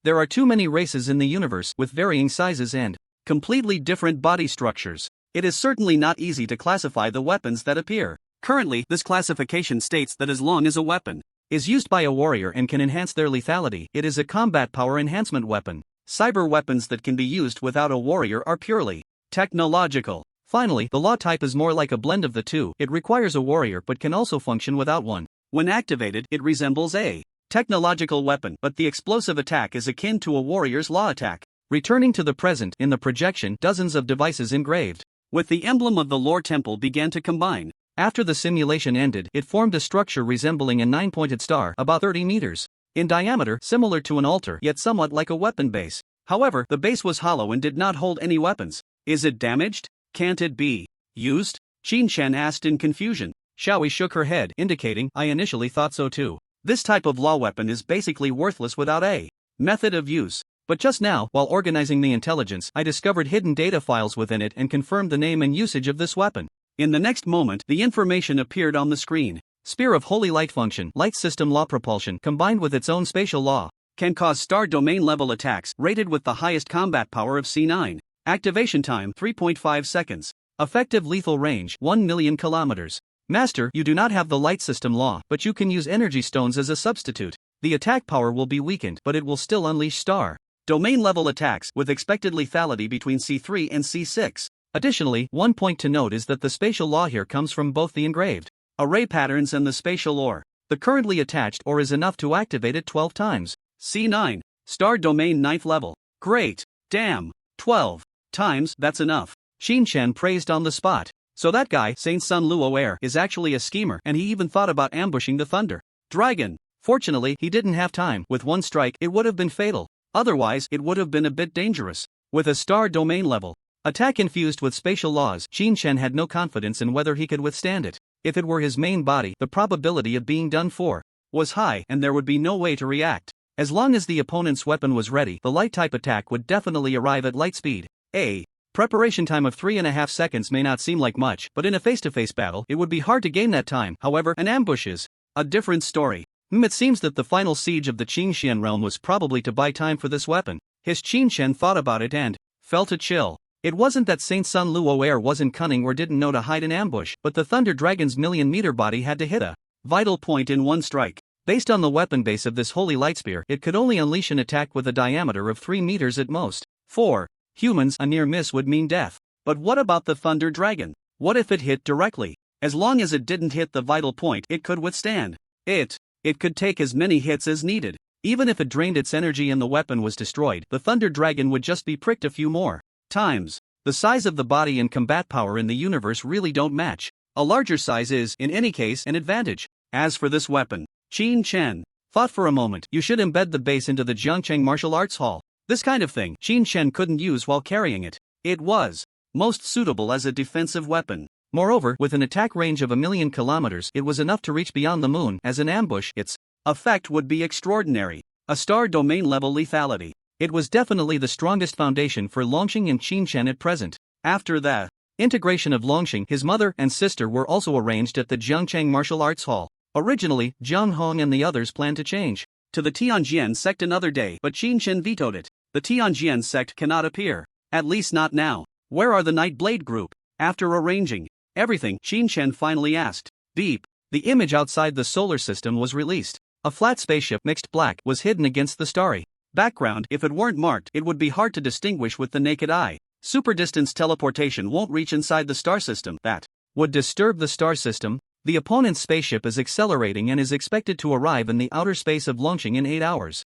There are too many races in the universe with varying sizes and completely different body structures. It is certainly not easy to classify the weapons that appear. Currently, this classification states that as long as a weapon is used by a warrior and can enhance their lethality, it is a combat power enhancement weapon. Cyber weapons that can be used without a warrior are purely technological. Finally, the law type is more like a blend of the two. It requires a warrior but can also function without one. When activated, it resembles a technological weapon, but the explosive attack is akin to a warrior's law attack. Returning to the present, in the projection, dozens of devices engraved with the emblem of the lore temple began to combine. After the simulation ended, it formed a structure resembling a 9-pointed star, about 30 meters in diameter, similar to an altar, yet somewhat like a weapon base. However, the base was hollow and did not hold any weapons. Is it damaged? Can't it be used? Qin asked in confusion. Xiaoyi shook her head, indicating, I initially thought so too. This type of law weapon is basically worthless without a method of use. But just now, while organizing the intelligence, I discovered hidden data files within it and confirmed the name and usage of this weapon. In the next moment, the information appeared on the screen. Spear of Holy Light function, light system law propulsion combined with its own spatial law, can cause star domain level attacks, rated with the highest combat power of C9. Activation time 3.5 seconds. Effective lethal range 1 million kilometers. Master, you do not have the light system law, but you can use energy stones as a substitute. The attack power will be weakened, but it will still unleash star domain level attacks with expected lethality between C3 and C6. Additionally, one point to note is that the spatial law here comes from both the engraved array patterns and the spatial ore. The currently attached ore is enough to activate it 12 times. C9. Star domain 9th level. Great. Damn. 12 times, that's enough. Qin praised on the spot. So that guy, Saint Sun Luo is actually a schemer, and he even thought about ambushing the Thunder Dragon. Fortunately, he didn't have time. With one strike, it would have been fatal. Otherwise, it would have been a bit dangerous. With a star domain level attack infused with spatial laws, Qin had no confidence in whether he could withstand it. If it were his main body, the probability of being done for was high, and there would be no way to react. As long as the opponent's weapon was ready, the light-type attack would definitely arrive at light speed. A preparation time of 3.5 seconds may not seem like much, but in a face-to-face battle, it would be hard to gain that time. However, an ambush is a different story. It seems that the final siege of the Qingxian realm was probably to buy time for this weapon. His Qin thought about it and felt a chill. It wasn't that Saint Sun Luo wasn't cunning or didn't know to hide an ambush, but the Thunder Dragon's million-meter body had to hit a vital point in one strike. Based on the weapon base of this Holy Light Spear, it could only unleash an attack with a diameter of 3 meters at most. For humans, a near miss would mean death. But what about the Thunder Dragon? What if it hit directly? As long as it didn't hit the vital point, it could withstand. It could take as many hits as needed. Even if it drained its energy and the weapon was destroyed, the Thunder Dragon would just be pricked a few more times. The size of the body and combat power in the universe really don't match. A larger size is, in any case, an advantage. As for this weapon, Qin thought for a moment. You should embed the base into the Jiangcheng Martial Arts Hall. This kind of thing, Qin couldn't use while carrying it. It was most suitable as a defensive weapon. Moreover, with an attack range of 1 million kilometers, it was enough to reach beyond the moon. As an ambush, its effect would be extraordinary. A star domain level lethality. It was definitely the strongest foundation for Longxing and Qin at present. After the integration of Longxing, his mother and sister were also arranged at the Jiangcheng Martial Arts Hall. Originally, Jiang Hong and the others planned to change to the Tianjian sect another day, but Qin vetoed it. The Tianjian sect cannot appear. At least not now. Where are the Night Blade group? After arranging everything, Qin finally asked. Beep. The image outside the solar system was released. A flat spaceship mixed black was hidden against the starry background. If it weren't marked, it would be hard to distinguish with the naked eye. Super-distance teleportation won't reach inside the star system. That would disturb the star system. The opponent's spaceship is accelerating and is expected to arrive in the outer space of Longxing in 8 hours.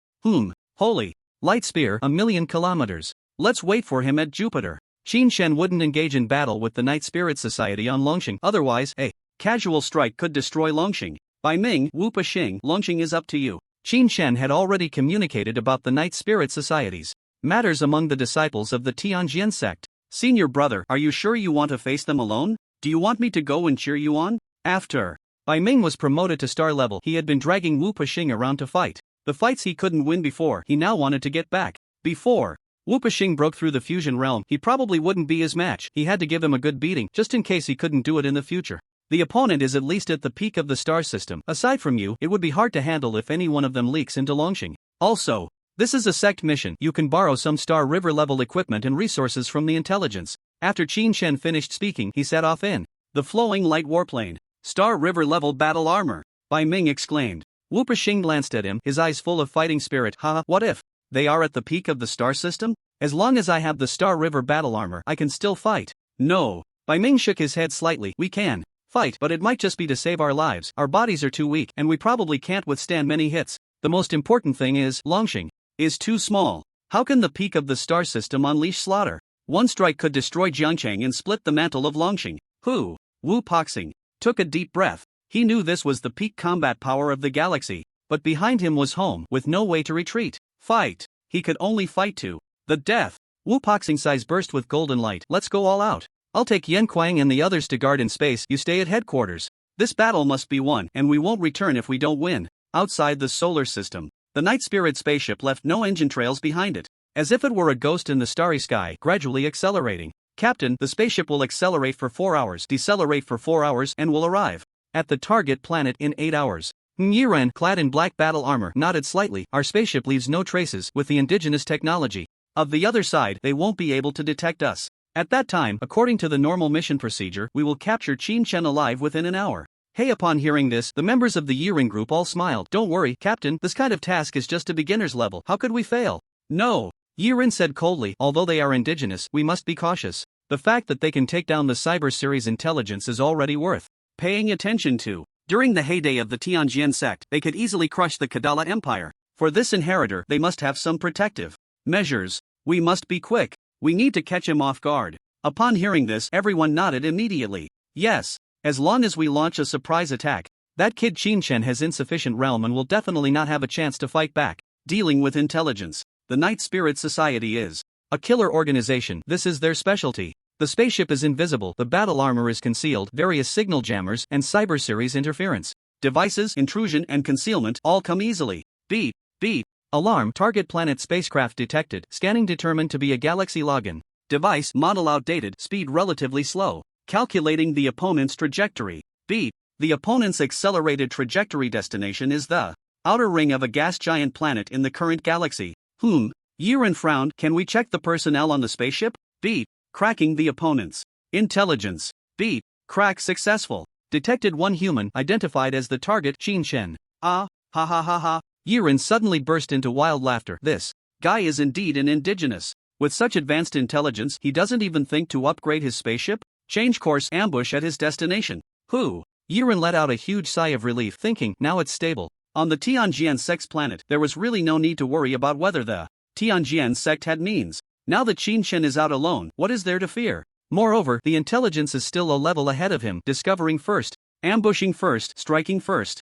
Holy Light Spear, 1 million kilometers. Let's wait for him at Jupiter. Qin wouldn't engage in battle with the Night Spirit Society on Longxing. Otherwise, a casual strike could destroy Longxing. By Ming, Wu Pexing, Longxing is up to you. Qin had already communicated about the Night Spirit Societies matters among the disciples of the Tianjian sect. Senior brother, are you sure you want to face them alone? Do you want me to go and cheer you on? After Bai Ming was promoted to star level. He had been dragging Wu Puxing around to fight. The fights he couldn't win before, he now wanted to get back. Before Wu Puxing broke through the fusion realm, he probably wouldn't be his match. He had to give him a good beating, just in case he couldn't do it in the future. The opponent is at least at the peak of the star system. Aside from you, it would be hard to handle if any one of them leaks into Longxing. Also, this is a sect mission. You can borrow some Star River level equipment and resources from the intelligence. After Qin Shen finished speaking, he set off in the flowing light warplane. Star River level battle armor, Bai Ming exclaimed. Wu Puxing glanced at him, his eyes full of fighting spirit. What if they are at the peak of the star system? As long as I have the Star River battle armor, I can still fight. No. Bai Ming shook his head slightly. We can fight, but it might just be to save our lives. Our bodies are too weak, and we probably can't withstand many hits. The most important thing is, Longxing is too small. How can the peak of the star system unleash slaughter? One strike could destroy Jiangcheng and split the mantle of Longxing. Wu Puxing took a deep breath. He knew this was the peak combat power of the galaxy, but behind him was home, with no way to retreat. Fight. He could only fight to the death. Wu Puxing's eyes burst with golden light. Let's go all out. I'll take Yan Kuang and the others to guard in space. You stay at headquarters. This battle must be won, and we won't return if we don't win. Outside the solar system, the Night Spirit spaceship left no engine trails behind it, as if it were a ghost in the starry sky, gradually accelerating. Captain, the spaceship will accelerate for 4 hours, decelerate for 4 hours, and will arrive at the target planet in 8 hours. Yiren, clad in black battle armor, nodded slightly. Our spaceship leaves no traces. With the indigenous technology of the other side, they won't be able to detect us. At that time, according to the normal mission procedure, we will capture Qin Shen alive within an hour. Hey, upon hearing this, the members of the Yiren group all smiled. Don't worry, Captain, this kind of task is just a beginner's level. How could we fail? No. Yiren said coldly, although they are indigenous, we must be cautious. The fact that they can take down the Cyber Series intelligence is already worth paying attention to. During the heyday of the Tianjin sect, they could easily crush the Kadala Empire. For this inheritor, they must have some protective measures. We must be quick. We need to catch him off guard. Upon hearing this, everyone nodded immediately. Yes. As long as we launch a surprise attack, that kid Qin Shen has insufficient realm and will definitely not have a chance to fight back. Dealing with intelligence. The Night Spirit Society is a killer organization. This is their specialty. The spaceship is invisible, the battle armor is concealed, various signal jammers and cyber series interference devices, intrusion and concealment all come easily. Beep, beep. Alarm, target planet spacecraft detected, scanning determined to be a galaxy login. Device, model outdated, speed relatively slow. Calculating the opponent's trajectory. Beep. The opponent's accelerated trajectory destination is the outer ring of a gas giant planet in the current galaxy. Yiren frowned. Can we check the personnel on the spaceship? Beep. Cracking the opponent's intelligence. Beep. Crack successful. Detected one human, identified as the target, Qin Shen. Ha ha ha. Yiren suddenly burst into wild laughter. This guy is indeed an indigenous. With such advanced intelligence, he doesn't even think to upgrade his spaceship? Change course, ambush at his destination. Yiren let out a huge sigh of relief, thinking, now it's stable. On the Tianjin sect's planet, there was really no need to worry about whether the Tianjin sect had means. Now that Qin Shen is out alone, what is there to fear? Moreover, the intelligence is still a level ahead of him, discovering first, ambushing first, striking first.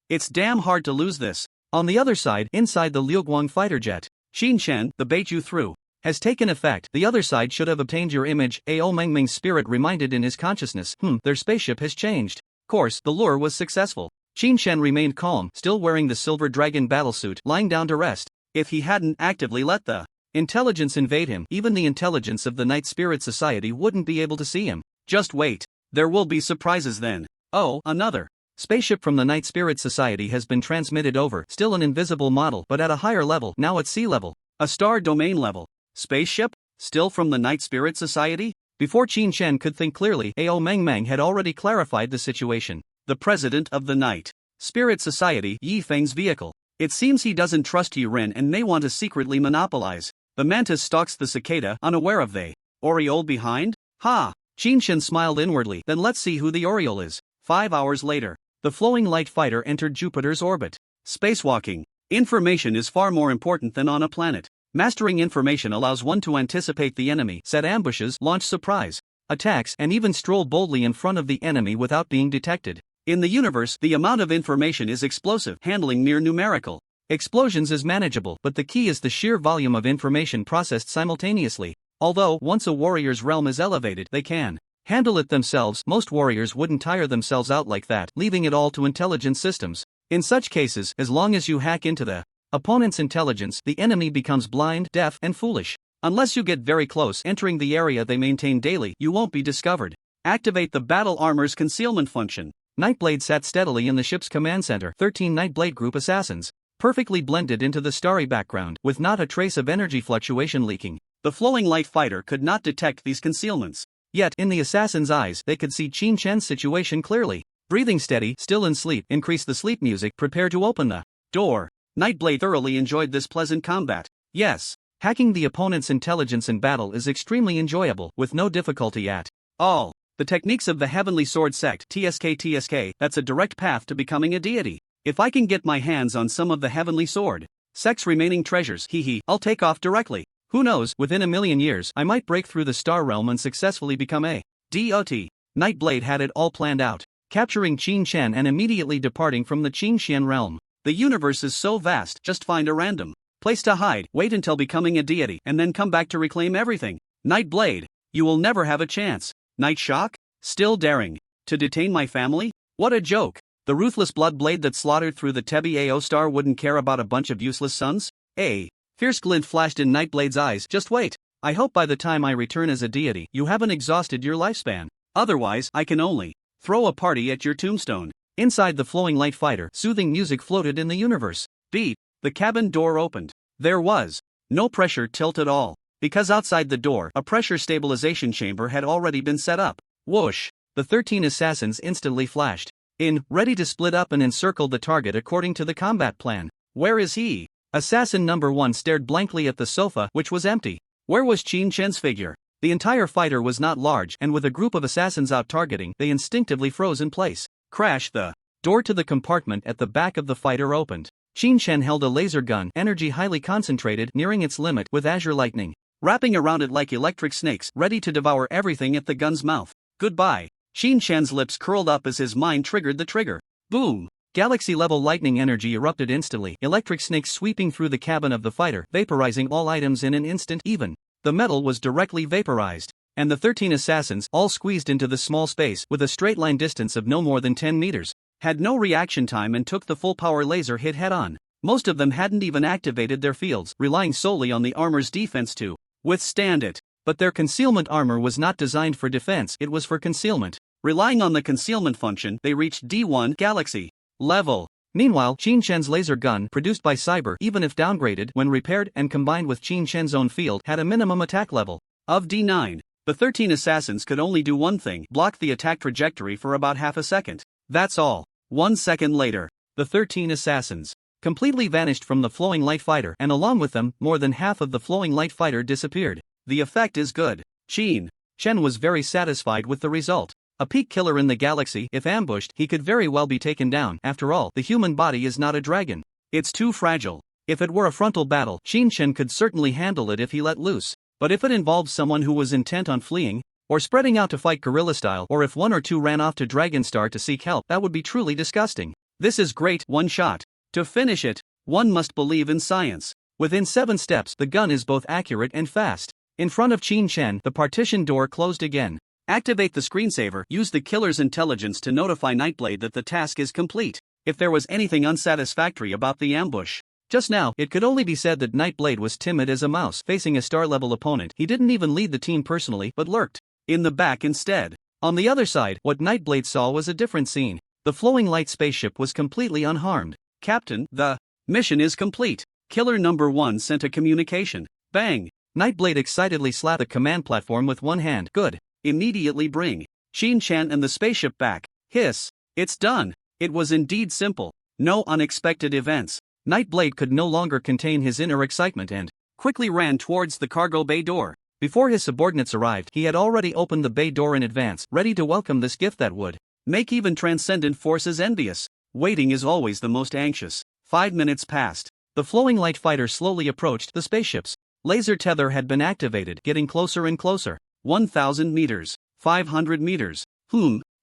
It's damn hard to lose this. On the other side, inside the Liuguang fighter jet, Qin Shen, the bait you threw, has taken effect. The other side should have obtained your image. Ao Mengming's spirit reminded in his consciousness. Their spaceship has changed. Course, the lure was successful. Qin Shen remained calm, still wearing the silver dragon battlesuit, lying down to rest. If he hadn't actively let the intelligence invade him, even the intelligence of the Night Spirit Society wouldn't be able to see him. Just wait. There will be surprises then. Oh, another spaceship from the Night Spirit Society has been transmitted over, still an invisible model but at a higher level, now at sea level. A star domain level. Spaceship? Still from the Night Spirit Society? Before Qin Shen could think clearly, Ao Mengmeng had already clarified the situation. The president of the Night Spirit Society, Yi Feng's vehicle. It seems he doesn't trust Yiren and may want to secretly monopolize. The mantis stalks the cicada, unaware of the Oriole behind? Qin Shen smiled inwardly. Then let's see who the Oriole is. 5 hours later, the flowing light fighter entered Jupiter's orbit. Spacewalking. Information is far more important than on a planet. Mastering information allows one to anticipate the enemy, set ambushes, launch surprise attacks, and even stroll boldly in front of the enemy without being detected. In the universe, the amount of information is explosive, handling mere numerical explosions is manageable, but the key is the sheer volume of information processed simultaneously. Although, once a warrior's realm is elevated, they can handle it themselves. Most warriors wouldn't tire themselves out like that, leaving it all to intelligence systems. In such cases, as long as you hack into the opponent's intelligence, the enemy becomes blind, deaf, and foolish. Unless you get very close, entering the area they maintain daily, you won't be discovered. Activate the battle armor's concealment function. Nightblade sat steadily in the ship's command center. 13 Nightblade group assassins, perfectly blended into the starry background, with not a trace of energy fluctuation leaking. The flowing light fighter could not detect these concealments. Yet, in the assassin's eyes, they could see Qin Shen's situation clearly. Breathing steady, still in sleep, increase the sleep music, prepare to open the door. Nightblade thoroughly enjoyed this pleasant combat. Yes, hacking the opponent's intelligence in battle is extremely enjoyable, with no difficulty at all. The techniques of the Heavenly Sword sect, TSK, that's a direct path to becoming a deity. If I can get my hands on some of the Heavenly Sword sect's remaining treasures, I'll take off directly. Who knows, within a million years, I might break through the Star Realm and successfully become a DOT. Nightblade had it all planned out, capturing Qin Shen and immediately departing from the Qin Shen realm. The universe is so vast, just find a random place to hide, wait until becoming a deity, and then come back to reclaim everything. Nightblade, you will never have a chance. Night Shock? Still daring to detain my family? What a joke. The ruthless Bloodblade that slaughtered through the Tebi-Ao star wouldn't care about a bunch of useless sons? A fierce glint flashed in Nightblade's eyes. Just wait. I hope by the time I return as a deity, you haven't exhausted your lifespan. Otherwise, I can only throw a party at your tombstone. Inside the flowing light fighter, soothing music floated in the universe. Beep. The cabin door opened. There was no pressure tilt at all, because outside the door, a pressure stabilization chamber had already been set up. Whoosh. The 13 assassins instantly flashed in, ready to split up and encircle the target according to the combat plan. Where is he? Assassin number 1 stared blankly at the sofa, which was empty. Where was Qin Shen's figure? The entire fighter was not large, and with a group of assassins out targeting, they instinctively froze in place. Crash. The door to the compartment at the back of the fighter opened. Qin Shen held a laser gun, energy highly concentrated, nearing its limit, with azure lightning wrapping around it like electric snakes, ready to devour everything at the gun's mouth. Goodbye. Qin Shen's lips curled up as his mind triggered the trigger. Boom. Galaxy-level lightning energy erupted instantly, electric snakes sweeping through the cabin of the fighter, vaporizing all items in an instant. Even the metal was directly vaporized, and the 13 assassins, all squeezed into the small space with a straight-line distance of no more than 10 meters, had no reaction time and took the full-power laser hit head-on. Most of them hadn't even activated their fields, relying solely on the armor's defense to withstand it. But their concealment armor was not designed for defense, it was for concealment. Relying on the concealment function, they reached D1 Galaxy level. Meanwhile, Qin Shen's laser gun, produced by Cyber, even if downgraded when repaired and combined with Qin Shen's own field, had a minimum attack level of D9. The 13 assassins could only do one thing: block the attack trajectory for about half a second. That's all. 1 second later, the 13 assassins completely vanished from the flowing light fighter, and along with them, more than half of the flowing light fighter disappeared. The effect is good. Qin Shen was very satisfied with the result. A peak killer in the galaxy, if ambushed, he could very well be taken down. After all, the human body is not a dragon. It's too fragile. If it were a frontal battle, Qin Shen could certainly handle it if he let loose. But if it involved someone who was intent on fleeing, or spreading out to fight guerrilla style, or if 1 or 2 ran off to Dragonstar to seek help, that would be truly disgusting. This is great. One shot. To finish it, one must believe in science. Within 7 steps, the gun is both accurate and fast. In front of Qin Shen, the partition door closed again. Activate the screensaver. Use the killer's intelligence to notify Nightblade that the task is complete. If there was anything unsatisfactory about the ambush just now, it could only be said that Nightblade was timid as a mouse facing a star-level opponent. He didn't even lead the team personally, but lurked in the back instead. On the other side, what Nightblade saw was a different scene. The flowing light spaceship was completely unharmed. Captain, the mission is complete. Killer number 1 sent a communication. Bang! Nightblade excitedly slapped the command platform with one hand. Good. Immediately bring Qin Shen and the spaceship back. Hiss. It's done. It was indeed simple. No unexpected events. Nightblade could no longer contain his inner excitement and quickly ran towards the cargo bay door. Before his subordinates arrived, he had already opened the bay door in advance, ready to welcome this gift that would make even transcendent forces envious. Waiting is always the most anxious. 5 minutes passed. The flowing light fighter slowly approached the spaceship's laser tether had been activated, getting closer and closer. 1,000 meters. 500 meters.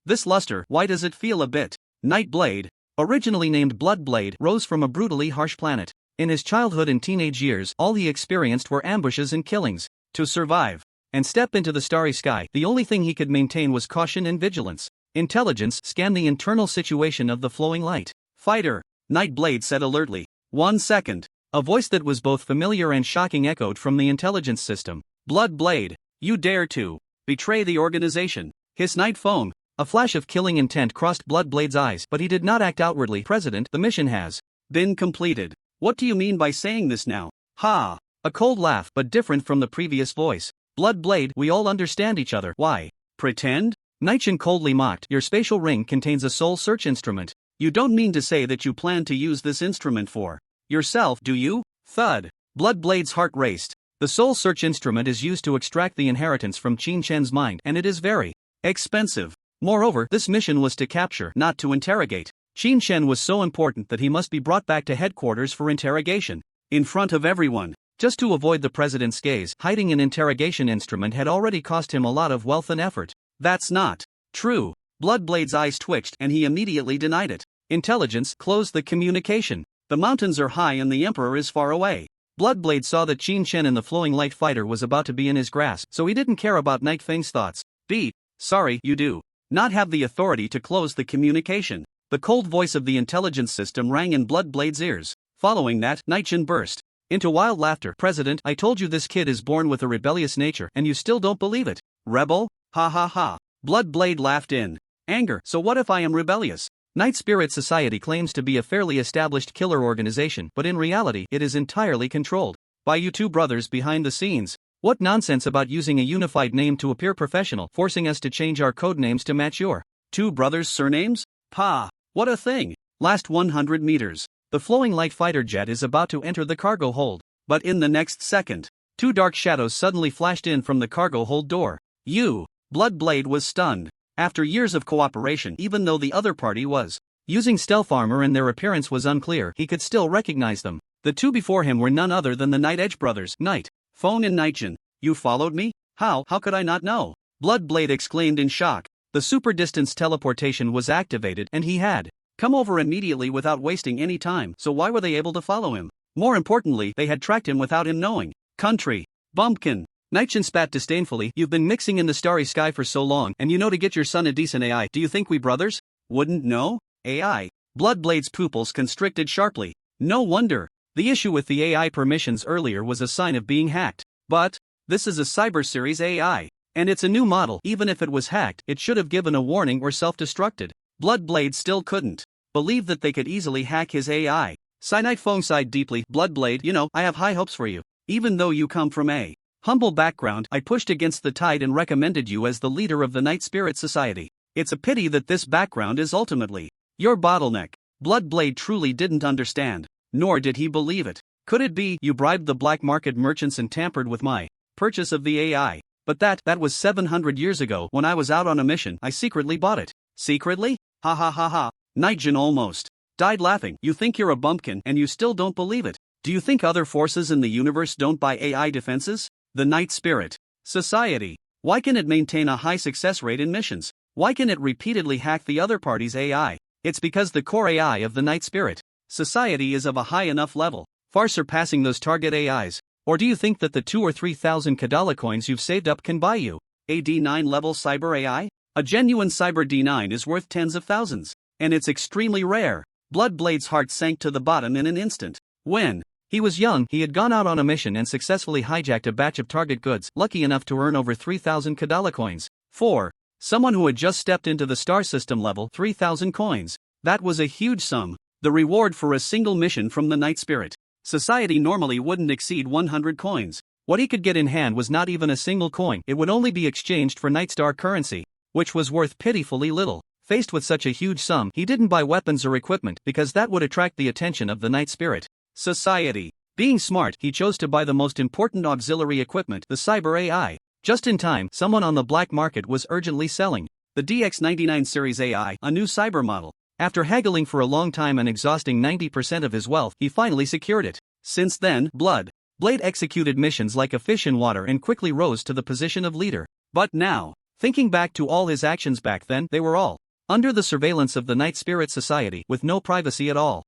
This luster, why does it feel a bit? Nightblade, originally named Bloodblade, rose from a brutally harsh planet. In his childhood and teenage years, all he experienced were ambushes and killings. To survive and step into the starry sky. The only thing he could maintain was caution and vigilance. Intelligence scanned the internal situation of the flowing light fighter. Nightblade said alertly. 1 second. A voice that was both familiar and shocking echoed from the intelligence system. Bloodblade, you dare to betray the organization. His night phone. A flash of killing intent crossed Bloodblade's eyes, but he did not act outwardly. President, the mission has been completed. What do you mean by saying this now? Ha! A cold laugh, but different from the previous voice. Bloodblade, we all understand each other. Why? Pretend? Nightchin coldly mocked. Your spatial ring contains a soul search instrument. You don't mean to say that you plan to use this instrument for yourself, do you? Thud. Bloodblade's heart raced. The soul search instrument is used to extract the inheritance from Qin Shen's mind, and it is very expensive. Moreover, this mission was to capture, not to interrogate. Qin Shen was so important that he must be brought back to headquarters for interrogation. In front of everyone. Just to avoid the president's gaze, hiding an interrogation instrument had already cost him a lot of wealth and effort. That's not true. Bloodblade's eyes twitched and he immediately denied it. Intelligence closed the communication. The mountains are high and the emperor is far away. Bloodblade saw that Qin Shen in the flowing light fighter was about to be in his grasp, so he didn't care about Night Fang's thoughts. Sorry, you do not have the authority to close the communication. The cold voice of the intelligence system rang in Bloodblade's ears. Following that, Nightchin burst into wild laughter. President, I told you this kid is born with a rebellious nature and you still don't believe it. Rebel? Ha ha ha. Bloodblade laughed in anger. So what if I am rebellious? Night Spirit Society claims to be a fairly established killer organization, but in reality it is entirely controlled by you two brothers behind the scenes. What nonsense about using a unified name to appear professional, forcing us to change our code names to match your two brothers' surnames? Pa! What a thing! Last 100 meters. The flowing light fighter jet is about to enter the cargo hold. But in the next second, two dark shadows suddenly flashed in from the cargo hold door. Bloodblade was stunned. After years of cooperation, even though the other party was using stealth armor and their appearance was unclear, he could still recognize them. The two before him were none other than the Night Edge brothers, Night Phone and Nightchin. You followed me? How could I not know? Bloodblade exclaimed in shock. The super distance teleportation was activated and he had come over immediately without wasting any time, so why were they able to follow him? More importantly, they had tracked him without him knowing. Country bumpkin. Nightchin spat disdainfully. You've been mixing in the starry sky for so long, and you know to get your son a decent AI. Do you think we brothers wouldn't know? AI. Bloodblade's pupils constricted sharply. No wonder. The issue with the AI permissions earlier was a sign of being hacked. But this is a Cyber Series AI, and it's a new model. Even if it was hacked, it should have given a warning or self-destructed. Bloodblade still couldn't believe that they could easily hack his AI. Night Phone sighed deeply. Bloodblade, you know, I have high hopes for you. Even though you come from a humble background, I pushed against the tide and recommended you as the leader of the Night Spirit Society. It's a pity that this background is ultimately your bottleneck. Bloodblade truly didn't understand, nor did he believe it. Could it be you bribed the black market merchants and tampered with my purchase of the AI? But that was 700 years ago. When I was out on a mission, I secretly bought it. Secretly? Ha ha ha ha. Nightchin almost died laughing. You think you're a bumpkin and you still don't believe it. Do you think other forces in the universe don't buy AI defenses? The Night Spirit Society. Why can it maintain a high success rate in missions? Why can it repeatedly hack the other party's AI? It's because the core AI of the Night Spirit Society is of a high enough level, far surpassing those target AIs. Or do you think that the 2,000 or 3,000 Kadala coins you've saved up can buy you a D9 level cyber AI? A genuine cyber D9 is worth tens of thousands, and it's extremely rare. Bloodblade's heart sank to the bottom in an instant. When he was young, he had gone out on a mission and successfully hijacked a batch of target goods, lucky enough to earn over 3,000 Kadala coins. For someone who had just stepped into the star system level, 3,000 coins. That was a huge sum. The reward for a single mission from the Night Spirit Society normally wouldn't exceed 100 coins. What he could get in hand was not even a single coin. It would only be exchanged for Nightstar currency, which was worth pitifully little. Faced with such a huge sum, he didn't buy weapons or equipment because that would attract the attention of the Night Spirit Society. Being smart, he chose to buy the most important auxiliary equipment, the Cyber AI. Just in time, someone on the black market was urgently selling the DX99 series AI, a new cyber model. After haggling for a long time and exhausting 90% of his wealth, he finally secured it. Since then, Bloodblade executed missions like a fish in water and quickly rose to the position of leader. But now, thinking back to all his actions back then, they were all under the surveillance of the Night Spirit Society, with no privacy at all.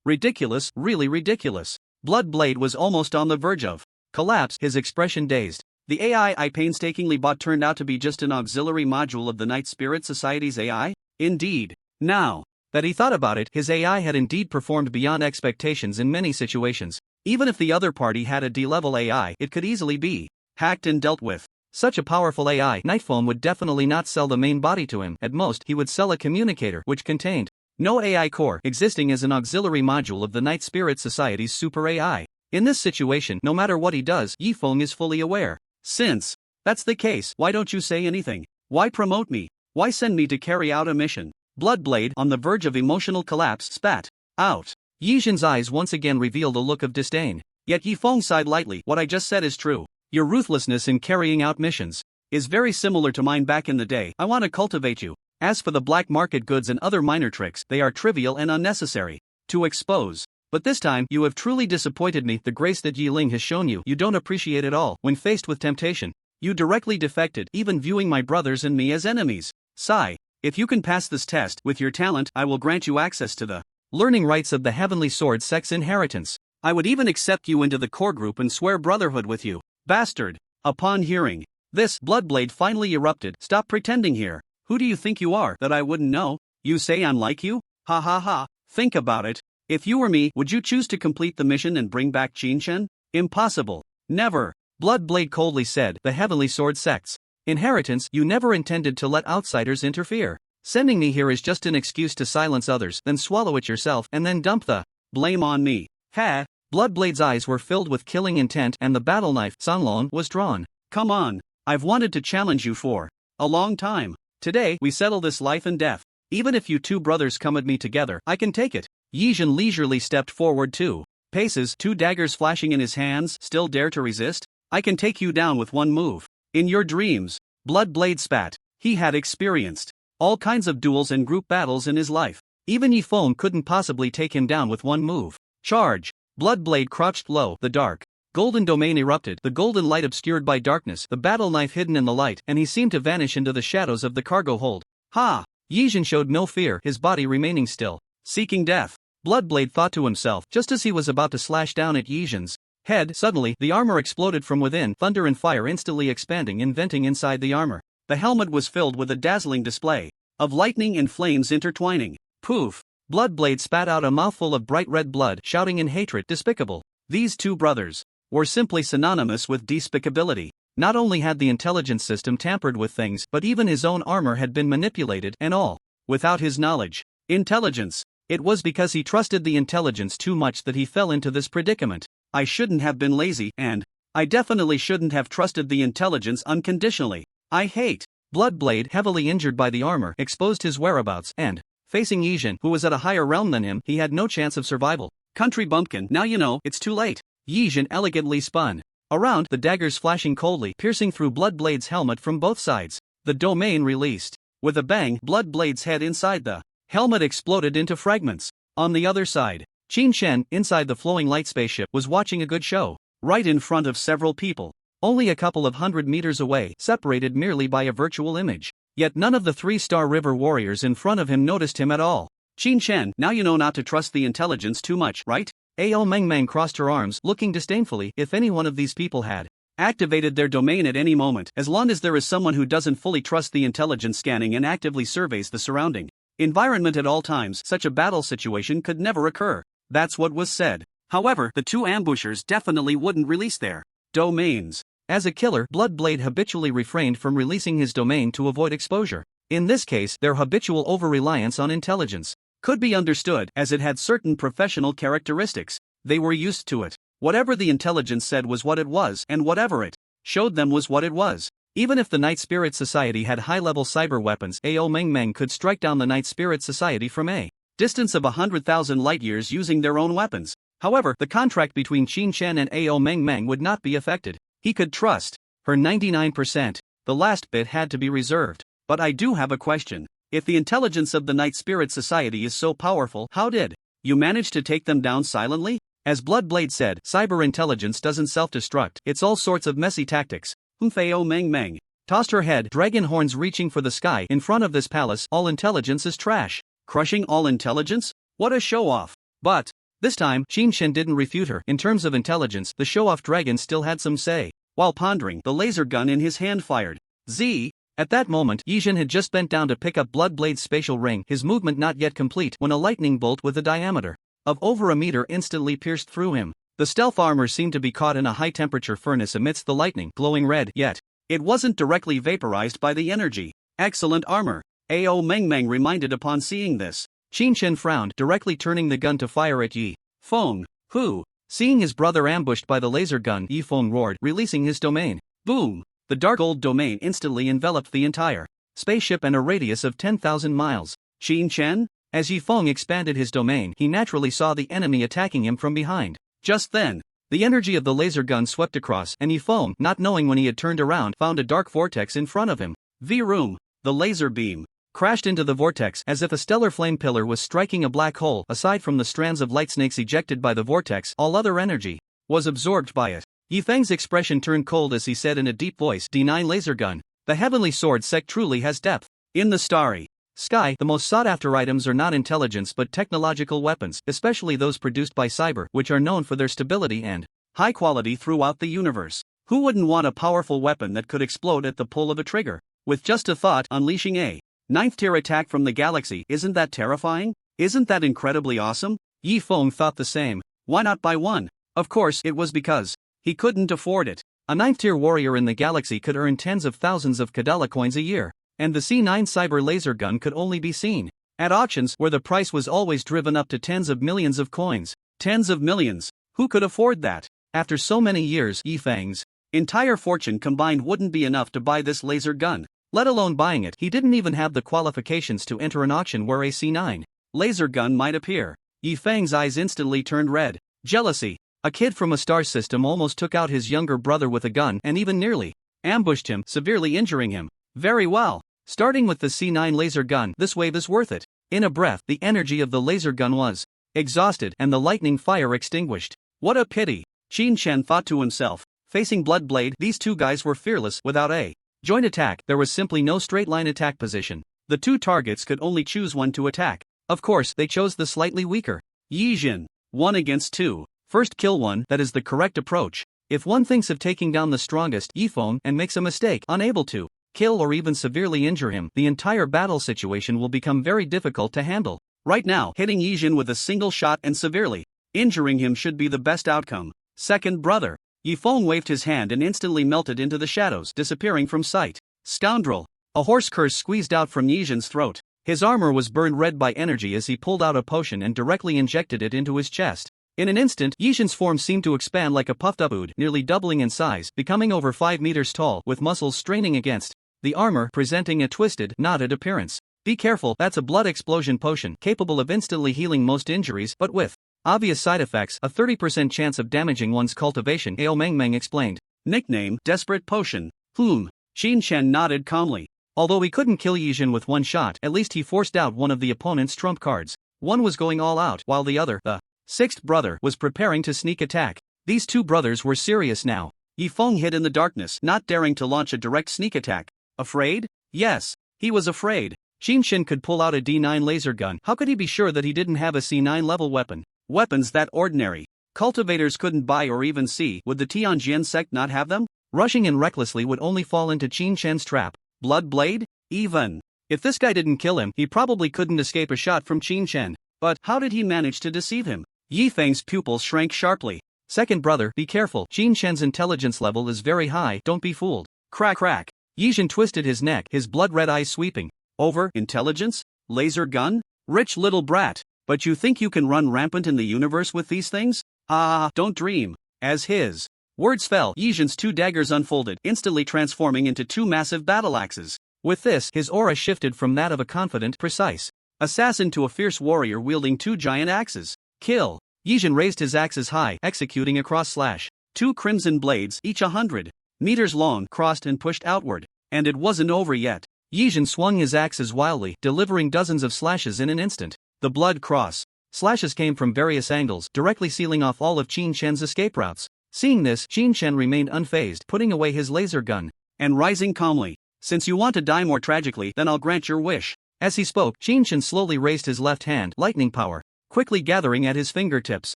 Ridiculous, really ridiculous. Bloodblade was almost on the verge of collapse, his expression dazed. The AI I painstakingly bought turned out to be just an auxiliary module of the Night Spirit Society's AI? Indeed. Now that he thought about it, his AI had indeed performed beyond expectations in many situations. Even if the other party had a D-level AI, it could easily be hacked and dealt with. Such a powerful AI, Nightphone would definitely not sell the main body to him. At most, he would sell a communicator which contained no AI core, existing as an auxiliary module of the Night Spirit Society's super AI. In this situation, no matter what he does, Yifeng is fully aware. Since that's the case, why don't you say anything? Why promote me? Why send me to carry out a mission? Bloodblade, on the verge of emotional collapse, spat out. Yizhen's eyes once again revealed a look of disdain. Yet Yifeng sighed lightly. What I just said is true. Your ruthlessness in carrying out missions is very similar to mine back in the day. I want to cultivate you. As for the black market goods and other minor tricks, they are trivial and unnecessary to expose. But this time, you have truly disappointed me. The grace that Yi Ling has shown you, you don't appreciate at all. When faced with temptation, you directly defected, even viewing my brothers and me as enemies. Sigh. If you can pass this test, with your talent, I will grant you access to the learning rights of the Heavenly Sword Sex Inheritance. I would even accept you into the core group and swear brotherhood with you. Bastard. Upon hearing this, Bloodblade finally erupted. Stop pretending here. Who do you think you are, that I wouldn't know? You say I'm like you? Ha ha ha. Think about it. If you were me, would you choose to complete the mission and bring back Qinshen? Impossible. Never. Bloodblade coldly said. The Heavenly Sword Sect's inheritance, you never intended to let outsiders interfere. Sending me here is just an excuse to silence others, then swallow it yourself and then dump the blame on me. Ha! Bloodblade's eyes were filled with killing intent and the battle knife, Sanlong, was drawn. Come on. I've wanted to challenge you for a long time. Today, we settle this life and death. Even if you two brothers come at me together, I can take it. Yizhen leisurely stepped forward 2 paces, 2 daggers flashing in his hands. Still dare to resist? I can take you down with one move. In your dreams. Bloodblade spat. He had experienced all kinds of duels and group battles in his life. Even Yifeng couldn't possibly take him down with one move. Charge. Bloodblade crouched low. The dark golden domain erupted, the golden light obscured by darkness, the battle knife hidden in the light, and he seemed to vanish into the shadows of the cargo hold. Ha! Yizhen showed no fear, his body remaining still, seeking death. Bloodblade thought to himself, just as he was about to slash down at Yizhen's head. Suddenly, the armor exploded from within, thunder and fire instantly expanding and venting inside the armor. The helmet was filled with a dazzling display of lightning and flames intertwining. Poof! Bloodblade spat out a mouthful of bright red blood, shouting in hatred, despicable. These two brothers were simply synonymous with despicability. Not only had the intelligence system tampered with things, but even his own armor had been manipulated, and all without his knowledge. Intelligence. It was because he trusted the intelligence too much that he fell into this predicament. I shouldn't have been lazy, and I definitely shouldn't have trusted the intelligence unconditionally. I hate. Bloodblade, heavily injured by the armor, exposed his whereabouts, and facing Yizhen, who was at a higher realm than him, he had no chance of survival. Country bumpkin, now you know, it's too late. Yizhen elegantly spun around, the daggers flashing coldly, piercing through Bloodblade's helmet from both sides. The domain released. With a bang, Bloodblade's head inside the helmet exploded into fragments. On the other side, Qinshen, inside the flowing light spaceship, was watching a good show, right in front of several people. Only a couple of 100 meters away, separated merely by a virtual image. Yet none of the 3-star river warriors in front of him noticed him at all. Qinshen, now you know not to trust the intelligence too much, right? A.L. Mengmeng crossed her arms, looking disdainfully. If any one of these people had activated their domain at any moment, as long as there is someone who doesn't fully trust the intelligence scanning and actively surveys the surrounding environment at all times, such a battle situation could never occur. That's what was said. However, the two ambushers definitely wouldn't release their domains. As a killer, Bloodblade habitually refrained from releasing his domain to avoid exposure. In this case, their habitual over-reliance on intelligence could be understood, as it had certain professional characteristics. They were used to it. Whatever the intelligence said was what it was, and whatever it showed them was what it was. Even if the Night Spirit Society had high-level cyber weapons, Ao Mengmeng could strike down the Night Spirit Society from a distance of 100,000 light-years using their own weapons. However, the contract between Qinshen and Ao Mengmeng would not be affected. He could trust her 99%. The last bit had to be reserved. But I do have a question. If the intelligence of the Night Spirit Society is so powerful, how did you manage to take them down silently? As Bloodblade said, cyber intelligence doesn't self-destruct. It's all sorts of messy tactics. Ao Mengmeng tossed her head, dragon horns reaching for the sky. In front of this palace, all intelligence is trash. Crushing all intelligence? What a show-off. But this time, Qinshen didn't refute her. In terms of intelligence, the show-off dragon still had some say. While pondering, the laser gun in his hand fired. Z. At that moment, Yijin had just bent down to pick up Bloodblade's spatial ring, his movement not yet complete, when a lightning bolt with a diameter of over a meter instantly pierced through him. The stealth armor seemed to be caught in a high-temperature furnace amidst the lightning, glowing red, yet it wasn't directly vaporized by the energy. Excellent armor, Ao Mengmeng reminded upon seeing this. Qin Shen frowned, directly turning the gun to fire at Yi Feng, who, seeing his brother ambushed by the laser gun, Yi Feng roared, releasing his domain. Boom! The dark old domain instantly enveloped the entire spaceship and a radius of 10,000 miles. Qin Shen? As Yi Feng expanded his domain, he naturally saw the enemy attacking him from behind. Just then, the energy of the laser gun swept across, and Yi Feng, not knowing when he had turned around, found a dark vortex in front of him. V-room, the laser beam crashed into the vortex as if a stellar flame pillar was striking a black hole. Aside from the strands of light snakes ejected by the vortex, all other energy was absorbed by it. Yi Feng's expression turned cold as he said in a deep voice, D9 laser gun. The heavenly sword sect truly has depth. In the starry sky, the most sought-after items are not intelligence but technological weapons, especially those produced by Cyber, which are known for their stability and high quality throughout the universe. Who wouldn't want a powerful weapon that could explode at the pull of a trigger? With just a thought, unleashing a ninth-tier attack from the galaxy, isn't that terrifying? Isn't that incredibly awesome? Yi Feng thought the same. Why not buy one? Of course, it was because he couldn't afford it. A ninth-tier warrior in the galaxy could earn tens of thousands of Kadala coins a year, and the C9 Cyber laser gun could only be seen at auctions where the price was always driven up to tens of millions of coins. Tens of millions. Who could afford that? After so many years, Yi Feng's entire fortune combined wouldn't be enough to buy this laser gun. Let alone buying it, he didn't even have the qualifications to enter an auction where a C9 laser gun might appear. Yi Feng's eyes instantly turned red. Jealousy. A kid from a star system almost took out his younger brother with a gun and even nearly ambushed him, severely injuring him. Very well. Starting with the C9 laser gun, this wave is worth it. In a breath, the energy of the laser gun was exhausted and the lightning fire extinguished. What a pity, Qin Shen thought to himself. Facing Bloodblade, these two guys were fearless. Without a joint attack, there was simply no straight-line attack position. The two targets could only choose one to attack. Of course, they chose the slightly weaker Yijin. 1 against 2. First kill one, that is the correct approach. If one thinks of taking down the strongest Yi Feng and makes a mistake, unable to kill or even severely injure him, the entire battle situation will become very difficult to handle. Right now, hitting Yijin with a single shot and severely injuring him should be the best outcome. Second brother. Yi Feng waved his hand and instantly melted into the shadows, disappearing from sight. Scoundrel. A hoarse curse squeezed out from Yijin's throat. His armor was burned red by energy as he pulled out a potion and directly injected it into his chest. In an instant, Yijin's form seemed to expand like a puffed-up ood, nearly doubling in size, becoming over 5 meters tall, with muscles straining against the armor, presenting a twisted, knotted appearance. Be careful, that's a blood explosion potion, capable of instantly healing most injuries, but with obvious side effects, a 30% chance of damaging one's cultivation, Ao Mengmeng explained. Nickname, Desperate Potion. Qin Shen nodded calmly. Although he couldn't kill Yijin with one shot, at least he forced out one of the opponent's trump cards. One was going all out, while the other, the sixth brother, was preparing to sneak attack. These two brothers were serious now. Yi Feng hid in the darkness, not daring to launch a direct sneak attack. Afraid? Yes, he was afraid. Qin Shen could pull out a D9 laser gun. How could he be sure that he didn't have a C9 level weapon? Weapons that ordinary cultivators couldn't buy or even see. Would the Tianjin sect not have them? Rushing in recklessly would only fall into Qin Shen's trap. Bloodblade? Even if this guy didn't kill him, he probably couldn't escape a shot from Qin Shen. But how did he manage to deceive him? Yi Feng's pupils shrank sharply. Second brother, be careful. Qin Shen's intelligence level is very high, don't be fooled. Crack crack. Yijin twisted his neck, his blood-red eyes sweeping. Over, intelligence? Laser gun? Rich little brat. But you think you can run rampant in the universe with these things? Ah, don't dream. As his words fell, Yijin's two daggers unfolded, instantly transforming into two massive battle axes. With this, his aura shifted from that of a confident, precise assassin to a fierce warrior wielding two giant axes. Kill. Yijin raised his axes high, executing a cross slash. Two crimson blades, each 100 meters long, crossed and pushed outward. And it wasn't over yet. Yijin swung his axes wildly, delivering dozens of slashes in an instant. The blood cross slashes came from various angles, directly sealing off all of Qin Shen's escape routes. Seeing this, Qin Shen remained unfazed, putting away his laser gun and rising calmly. Since you want to die more tragically, then I'll grant your wish. As he spoke, Qin Shen slowly raised his left hand, lightning power quickly gathering at his fingertips.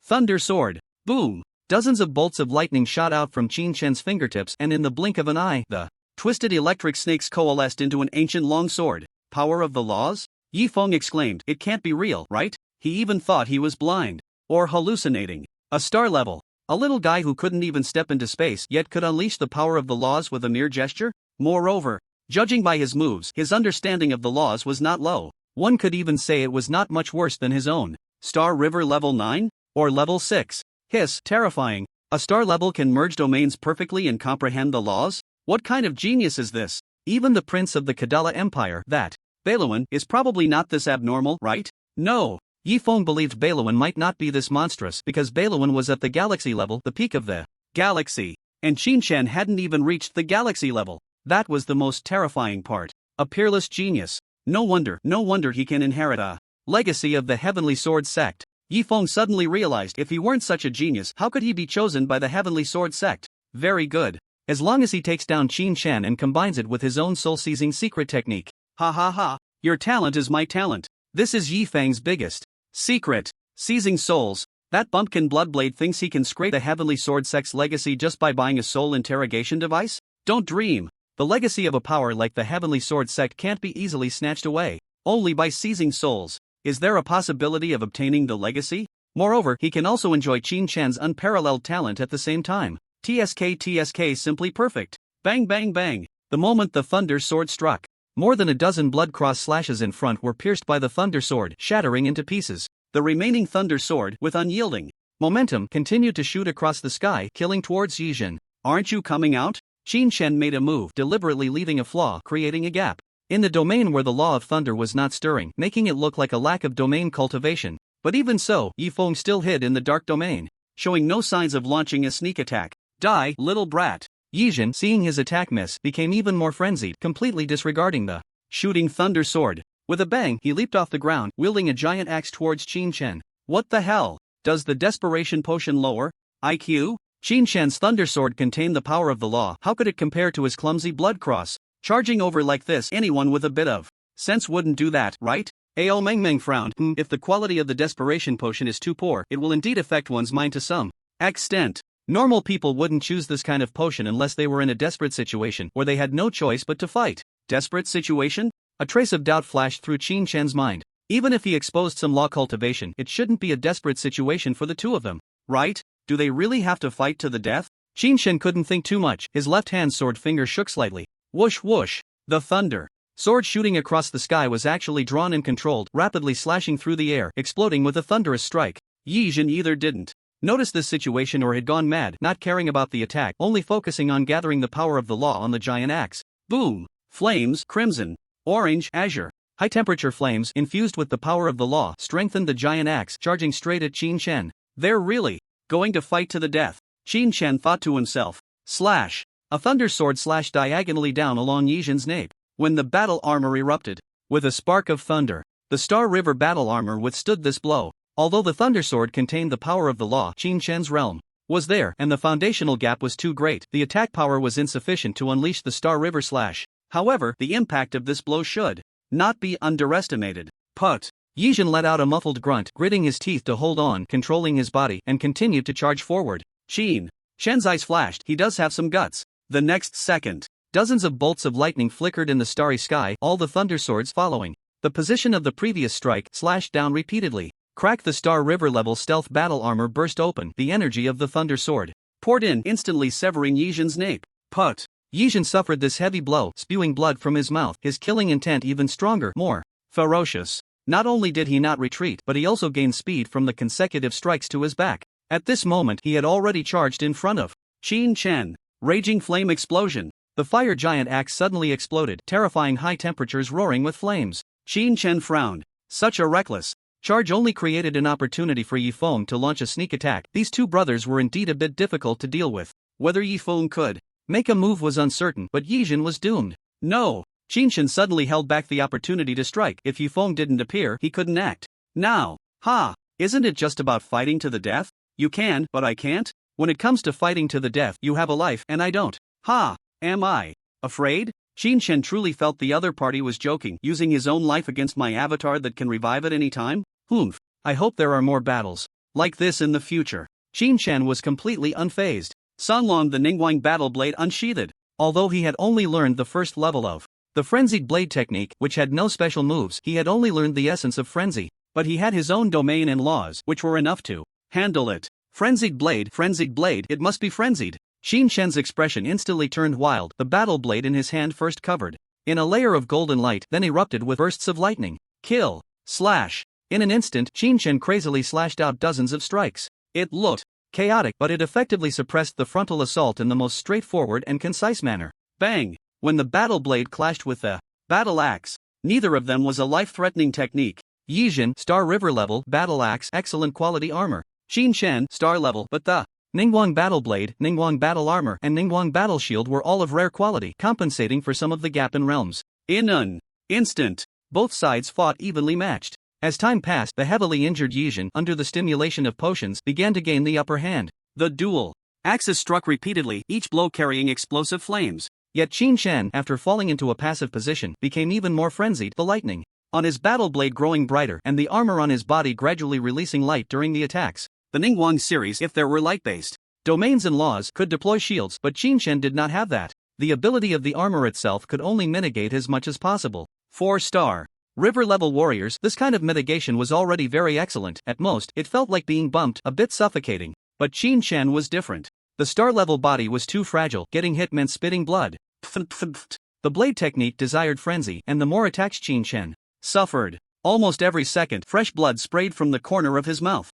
Thunder sword. Boom. Dozens of bolts of lightning shot out from Qin Shen's fingertips, and in the blink of an eye, the twisted electric snakes coalesced into an ancient longsword. Power of the laws? Yi Feng exclaimed. It can't be real, right? He even thought he was blind. Or hallucinating. A star level. A little guy who couldn't even step into space yet could unleash the power of the laws with a mere gesture? Moreover, judging by his moves, his understanding of the laws was not low. One could even say it was not much worse than his own. Star River level 9? Or level 6? Hiss, terrifying. A star level can merge domains perfectly and comprehend the laws? What kind of genius is this? Even the prince of the Kadala Empire, that Bailuan, is probably not this abnormal, right? No. Yi Feng believed Bailuan might not be this monstrous because Bailuan was at the galaxy level, the peak of the galaxy, and Qin Shen hadn't even reached the galaxy level. That was the most terrifying part. A peerless genius. No wonder he can inherit a legacy of the Heavenly Sword sect. Yi Feng suddenly realized if he weren't such a genius, how could he be chosen by the Heavenly Sword sect? Very good. As long as he takes down Qin Shen and combines it with his own soul-seizing secret technique. Ha ha ha. Your talent is my talent. This is Yi Feng's biggest secret. Seizing souls. That bumpkin Bloodblade thinks he can scrape the Heavenly Sword sect's legacy just by buying a soul interrogation device? Don't dream. The legacy of a power like the Heavenly Sword sect can't be easily snatched away, only by seizing souls. Is there a possibility of obtaining the legacy? Moreover, he can also enjoy Qin Shen's unparalleled talent at the same time. TSK simply perfect. Bang bang bang. The moment the Thunder Sword struck, more than a dozen blood cross slashes in front were pierced by the Thunder Sword, shattering into pieces. The remaining Thunder Sword, with unyielding momentum, continued to shoot across the sky, killing towards Yijin. Aren't you coming out? Qin Shen made a move, deliberately leaving a flaw, creating a gap in the domain where the law of thunder was not stirring, making it look like a lack of domain cultivation. But even so, Yi Feng still hid in the dark domain, showing no signs of launching a sneak attack. Die, little brat. Yijin, seeing his attack miss, became even more frenzied, completely disregarding the shooting Thunder Sword. With a bang, he leaped off the ground, wielding a giant axe towards Qin Shen. What the hell? Does the desperation potion lower IQ? Qin Shen's Thunder Sword contained the power of the law. How could it compare to his clumsy blood cross? Charging over like this, anyone with a bit of sense wouldn't do that, right? Ao Meng frowned. If the quality of the desperation potion is too poor, it will indeed affect one's mind to some extent. Normal people wouldn't choose this kind of potion unless they were in a desperate situation or they had no choice but to fight. Desperate situation? A trace of doubt flashed through Qin Shen's mind. Even if he exposed some law cultivation, it shouldn't be a desperate situation for the two of them, right? Do they really have to fight to the death? Qin Shen couldn't think too much. His left-hand sword finger shook slightly. Whoosh whoosh. The thunder sword shooting across the sky was actually drawn and controlled, rapidly slashing through the air, exploding with a thunderous strike. Yijin either didn't notice this situation or had gone mad, not caring about the attack, only focusing on gathering the power of the law on the giant axe. Boom! Flames, crimson, orange, azure, high-temperature flames infused with the power of the law strengthened the giant axe, charging straight at Qin Shen. They're really going to fight to the death. Qin Shen thought to himself. Slash! A thunder sword slashed diagonally down along Yijin's nape. When the battle armor erupted with a spark of thunder, the Star River battle armor withstood this blow. Although the thunder sword contained the power of the law, Qin Shen's realm was there, and the foundational gap was too great. The attack power was insufficient to unleash the Star River slash. However, the impact of this blow should not be underestimated. Put. Yijin let out a muffled grunt, gritting his teeth to hold on, controlling his body, and continued to charge forward. Qin Shen's eyes flashed. He does have some guts. The next second, dozens of bolts of lightning flickered in the starry sky, all the thunder swords following the position of the previous strike, slashed down repeatedly. Crack! The Star River level stealth battle armor burst open. The energy of the thunder sword poured in, instantly severing Yijin's nape. Put. Yijin suffered this heavy blow, spewing blood from his mouth, his killing intent even stronger, more ferocious. Not only did he not retreat, but he also gained speed from the consecutive strikes to his back. At this moment, he had already charged in front of Qin Shen. Raging flame explosion. The fire giant axe suddenly exploded, terrifying high temperatures roaring with flames. Qin Shen frowned. Such a reckless charge only created an opportunity for Yi Feng to launch a sneak attack. These two brothers were indeed a bit difficult to deal with. Whether Yi Feng could make a move was uncertain, but Yijin was doomed. No! Qin Shen suddenly held back the opportunity to strike. If Yi Feng didn't appear, he couldn't act. Now. Ha! Isn't it just about fighting to the death? You can, but I can't? When it comes to fighting to the death, you have a life, and I don't. Ha! Am I afraid? Qin Shen truly felt the other party was joking, using his own life against my avatar that can revive at any time? I hope there are more battles like this in the future. Qin Shan was completely unfazed. Sanlong the Ningguang battle blade unsheathed. Although he had only learned the first level of the frenzied blade technique, which had no special moves, he had only learned the essence of frenzy. But he had his own domain and laws, which were enough to handle it. Frenzied blade, it must be frenzied. Qin Shan's expression instantly turned wild, the battle blade in his hand first covered in a layer of golden light, then erupted with bursts of lightning. Kill. Slash. In an instant, Qin Shan crazily slashed out dozens of strikes. It looked chaotic, but it effectively suppressed the frontal assault in the most straightforward and concise manner. Bang! When the battle blade clashed with the battle axe, neither of them was a life-threatening technique. Yijin, Star River level, battle axe, excellent quality armor. Qin Shan, Star level, but the Ningguang battle blade, Ningguang battle armor, and Ningguang battle shield were all of rare quality, compensating for some of the gap in realms. In an instant, both sides fought evenly matched. As time passed, the heavily injured Yijin, under the stimulation of potions, began to gain the upper hand. The dual axes struck repeatedly, each blow carrying explosive flames. Yet Qin Shan, after falling into a passive position, became even more frenzied, the lightning on his battle blade growing brighter and the armor on his body gradually releasing light during the attacks. The Ningguang series, if there were light-based domains and laws, could deploy shields, but Qin Shan did not have that. The ability of the armor itself could only mitigate as much as possible. 4-star river-level warriors, this kind of mitigation was already very excellent. At most, it felt like being bumped, a bit suffocating. But Qin Shan was different. The star-level body was too fragile, getting hit meant spitting blood. The blade technique desired frenzy, and the more attacks Qin Shan suffered. Almost every second, fresh blood sprayed from the corner of his mouth.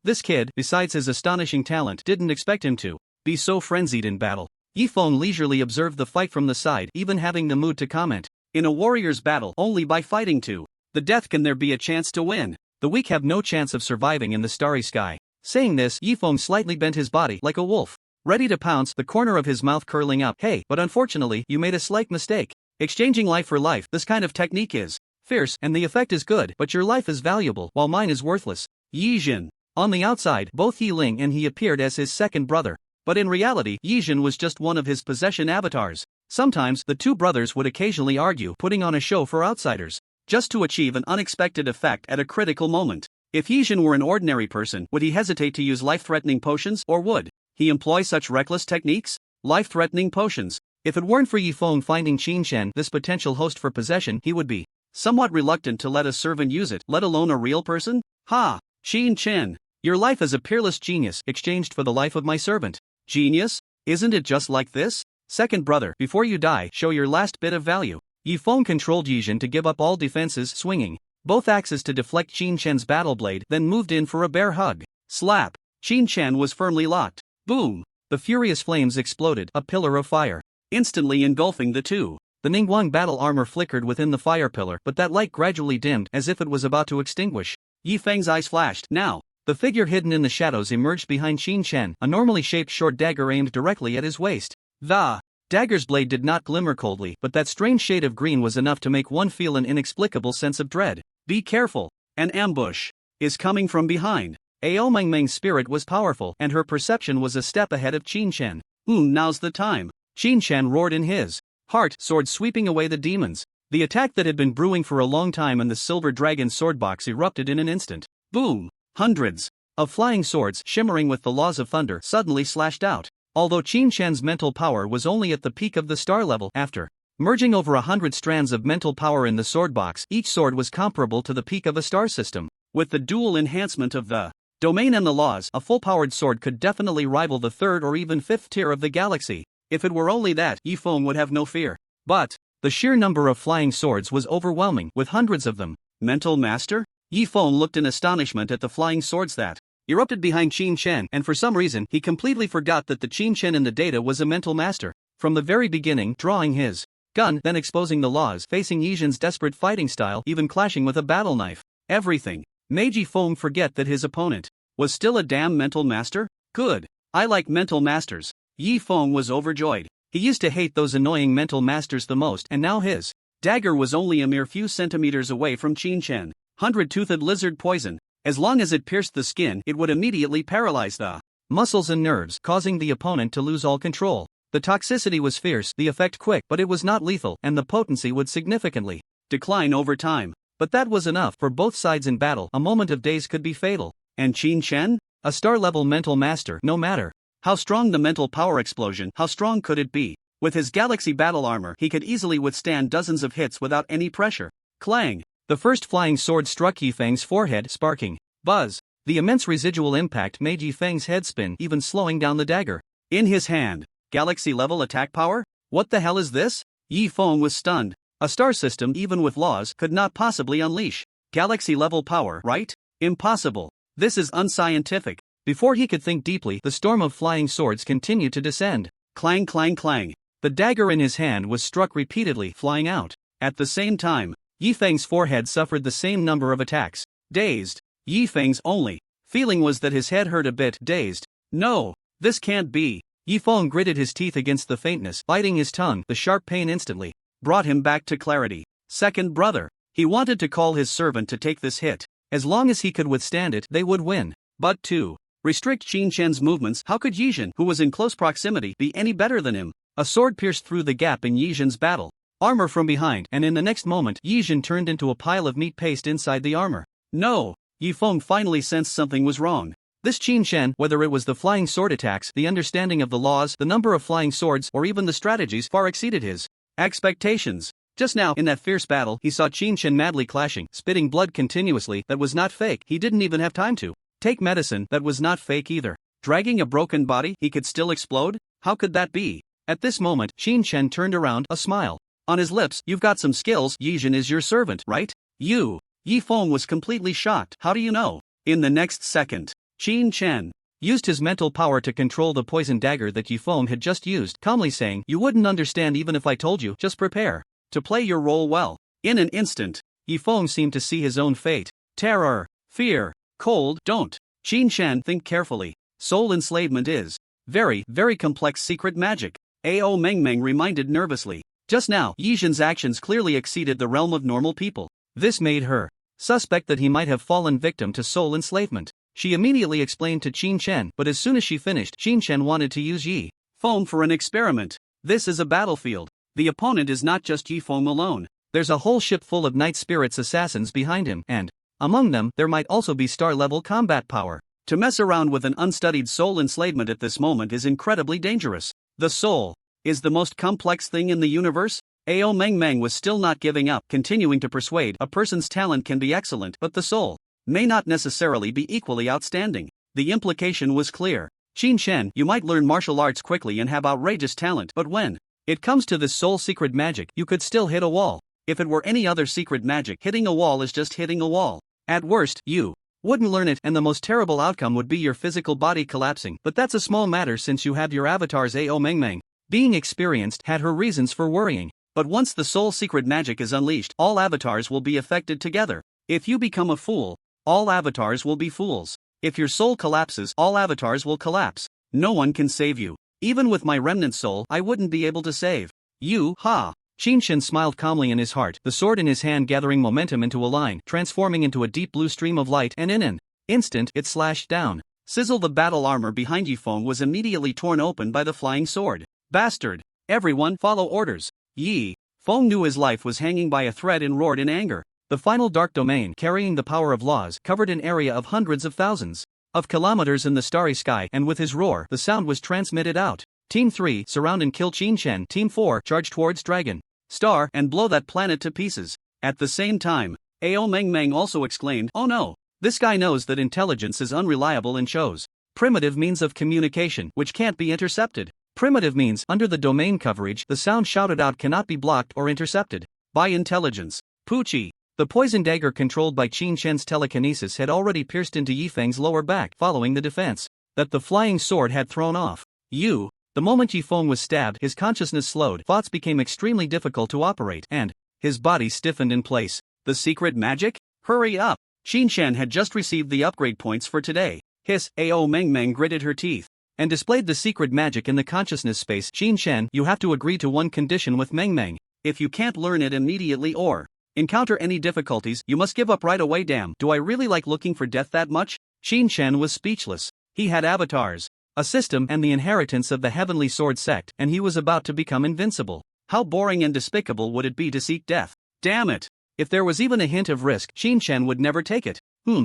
This kid, besides his astonishing talent, didn't expect him to be so frenzied in battle. Yifeng leisurely observed the fight from the side, even having the mood to comment. In a warrior's battle, only by fighting to the death can there be a chance to win. The weak have no chance of surviving in the starry sky. Saying this, Yifeng slightly bent his body like a wolf, ready to pounce, the corner of his mouth curling up. Hey, but unfortunately, you made a slight mistake. Exchanging life for life, this kind of technique is fierce, and the effect is good, but your life is valuable, while mine is worthless. Yijin. On the outside, both Yi Ling and he appeared as his second brother. But in reality, Yijin was just one of his possession avatars. Sometimes, the two brothers would occasionally argue, putting on a show for outsiders, just to achieve an unexpected effect at a critical moment. If Yijin were an ordinary person, would he hesitate to use life-threatening potions, or would he employ such reckless techniques? Life-threatening potions. If it weren't for Yifeng finding Qin Shan this potential host for possession, he would be somewhat reluctant to let a servant use it, let alone a real person. Ha! Qin Shan, your life as a peerless genius exchanged for the life of my servant. Genius? Isn't it just like this? Second brother, before you die, show your last bit of value. Yifeng controlled Yijin to give up all defenses, swinging both axes to deflect Qin Shan's battle blade, then moved in for a bear hug. Slap! Qin Shan was firmly locked. Boom! The furious flames exploded, a pillar of fire, instantly engulfing the two. The Ningguang battle armor flickered within the fire pillar, but that light gradually dimmed as if it was about to extinguish. Yifeng's eyes flashed. Now, the figure hidden in the shadows emerged behind Qin Shan, a normally shaped short dagger aimed directly at his waist. The dagger's blade did not glimmer coldly, but that strange shade of green was enough to make one feel an inexplicable sense of dread. Be careful! An ambush is coming from behind. Ao Mengmeng's spirit was powerful, and her perception was a step ahead of Qin Shan. Now's the time. Qin Shan roared in his heart, sword sweeping away the demons. The attack that had been brewing for a long time in the silver dragon sword box erupted in an instant. Boom! Hundreds of flying swords, shimmering with the laws of thunder, suddenly slashed out. Although Qin Shan's mental power was only at the peak of the star level, after merging over 100 strands of mental power in the sword box, each sword was comparable to the peak of a star system. With the dual enhancement of the domain and the laws, a full-powered sword could definitely rival the third or even fifth tier of the galaxy. If it were only that, Yifeng would have no fear. But the sheer number of flying swords was overwhelming, with hundreds of them. Mental Master? Yifeng looked in astonishment at the flying swords that erupted behind Qin Shan, and for some reason, he completely forgot that the Qin Shan in the data was a mental master. From the very beginning, drawing his gun, then exposing the laws, facing Yijin's desperate fighting style, even clashing with a battle knife. Everything made Yifeng forget that his opponent was still a damn mental master? Good. I like mental masters. Yifeng was overjoyed. He used to hate those annoying mental masters the most, and now his dagger was only a mere few centimeters away from Qin Shan. 100-toothed lizard poison. As long as it pierced the skin, it would immediately paralyze the muscles and nerves, causing the opponent to lose all control. The toxicity was fierce, the effect quick, but it was not lethal, and the potency would significantly decline over time. But that was enough for both sides in battle. A moment of daze could be fatal. And Qin Shan? A star-level mental master. No matter how strong the mental power explosion, how strong could it be? With his galaxy battle armor, he could easily withstand dozens of hits without any pressure. Clang! The first flying sword struck Yifeng's forehead, sparking. Buzz! The immense residual impact made Yifeng's head spin, even slowing down the dagger. In his hand, galaxy-level attack power? What the hell is this? Yifeng was stunned. A star system, even with laws, could not possibly unleash galaxy-level power, right? Impossible. This is unscientific. Before he could think deeply, the storm of flying swords continued to descend. Clang, clang, clang. The dagger in his hand was struck repeatedly, flying out. At the same time, Yifeng's forehead suffered the same number of attacks. Dazed. Yifeng's only feeling was that his head hurt a bit. Dazed. No, this can't be. Yifeng gritted his teeth against the faintness, biting his tongue. The sharp pain instantly brought him back to clarity. Second brother. He wanted to call his servant to take this hit. As long as he could withstand it, they would win. But to restrict Qin Shen's movements, how could Yizhen, who was in close proximity, be any better than him? A sword pierced through the gap in Yizhen's battle armor from behind, and in the next moment, Yizhen turned into a pile of meat paste inside the armor. No! Yifeng finally sensed something was wrong. This Qin Shen, whether it was the flying sword attacks, the understanding of the laws, the number of flying swords, or even the strategies, far exceeded his expectations. Just now, in that fierce battle, he saw Qin Shen madly clashing, spitting blood continuously. That was not fake. He didn't even have time to take medicine. That was not fake either. Dragging a broken body, he could still explode? How could that be? At this moment, Qin Shen turned around, a smile on his lips. You've got some skills. Yizhen is your servant, right? You. Yifeng was completely shocked. How do you know? In the next second, Qin Shen used his mental power to control the poison dagger that Yifeng had just used, calmly saying, "You wouldn't understand even if I told you. Just prepare to play your role well." In an instant, Yifeng seemed to see his own fate. Terror, fear, cold. Don't. Qin Shen, think carefully. Soul enslavement is very, very complex secret magic. Ao Mengmeng reminded nervously. Just now, Yizhen's actions clearly exceeded the realm of normal people. This made her suspect that he might have fallen victim to soul enslavement. She immediately explained to Qin Shen, but as soon as she finished, Qin Shen wanted to use Yi Feng for an experiment. This is a battlefield. The opponent is not just Yi Feng alone. There's a whole ship full of Night Spirits assassins behind him, and among them, there might also be star-level combat power. To mess around with an unstudied soul enslavement at this moment is incredibly dangerous. The soul is the most complex thing in the universe. Ao Mengmeng was still not giving up, continuing to persuade. A person's talent can be excellent, but the soul may not necessarily be equally outstanding. The implication was clear. Qin Shen, you might learn martial arts quickly and have outrageous talent, but when it comes to this soul secret magic, you could still hit a wall. If it were any other secret magic, hitting a wall is just hitting a wall. At worst, you wouldn't learn it, and the most terrible outcome would be your physical body collapsing. But that's a small matter since you have your avatars. Ao Mengmeng, being experienced, had her reasons for worrying. But once the soul secret magic is unleashed, all avatars will be affected together. If you become a fool, all avatars will be fools. If your soul collapses, all avatars will collapse. No one can save you. Even with my remnant soul, I wouldn't be able to save you. Ha! Qin Shen smiled calmly in his heart, the sword in his hand gathering momentum into a line, transforming into a deep blue stream of light, and in an instant, it slashed down. Sizzle! The battle armor behind Yifeng was immediately torn open by the flying sword. Bastard! Everyone, follow orders. Yi Feng knew his life was hanging by a thread and roared in anger. The final dark domain, carrying the power of laws, covered an area of hundreds of thousands of kilometers in the starry sky, and with his roar, the sound was transmitted out. Team 3, surround and kill Qin Shen. Team 4, charge towards Dragon Star and blow that planet to pieces. At the same time, Ao Mengmeng also exclaimed, "Oh no! This guy knows that intelligence is unreliable and chose primitive means of communication which can't be intercepted." Primitive means, under the domain coverage, the sound shouted out cannot be blocked or intercepted by intelligence. Pucci. The poison dagger controlled by Qin Shen's telekinesis had already pierced into Yifeng's lower back, following the defense that the flying sword had thrown off. The moment Yifeng was stabbed, his consciousness slowed, thoughts became extremely difficult to operate, and his body stiffened in place. The secret magic? Hurry up! Qin Shen had just received the upgrade points for today. Hiss! Ao Mengmeng gritted her teeth and displayed the secret magic in the consciousness space. Qin Shen, you have to agree to one condition with Mengmeng. If you can't learn it immediately or encounter any difficulties, you must give up right away. Damn, do I really like looking for death that much? Qin Shen was speechless. He had avatars, a system, and the inheritance of the Heavenly Sword sect, and he was about to become invincible. How boring and despicable would it be to seek death? Damn it! If there was even a hint of risk, Qin Shen would never take it.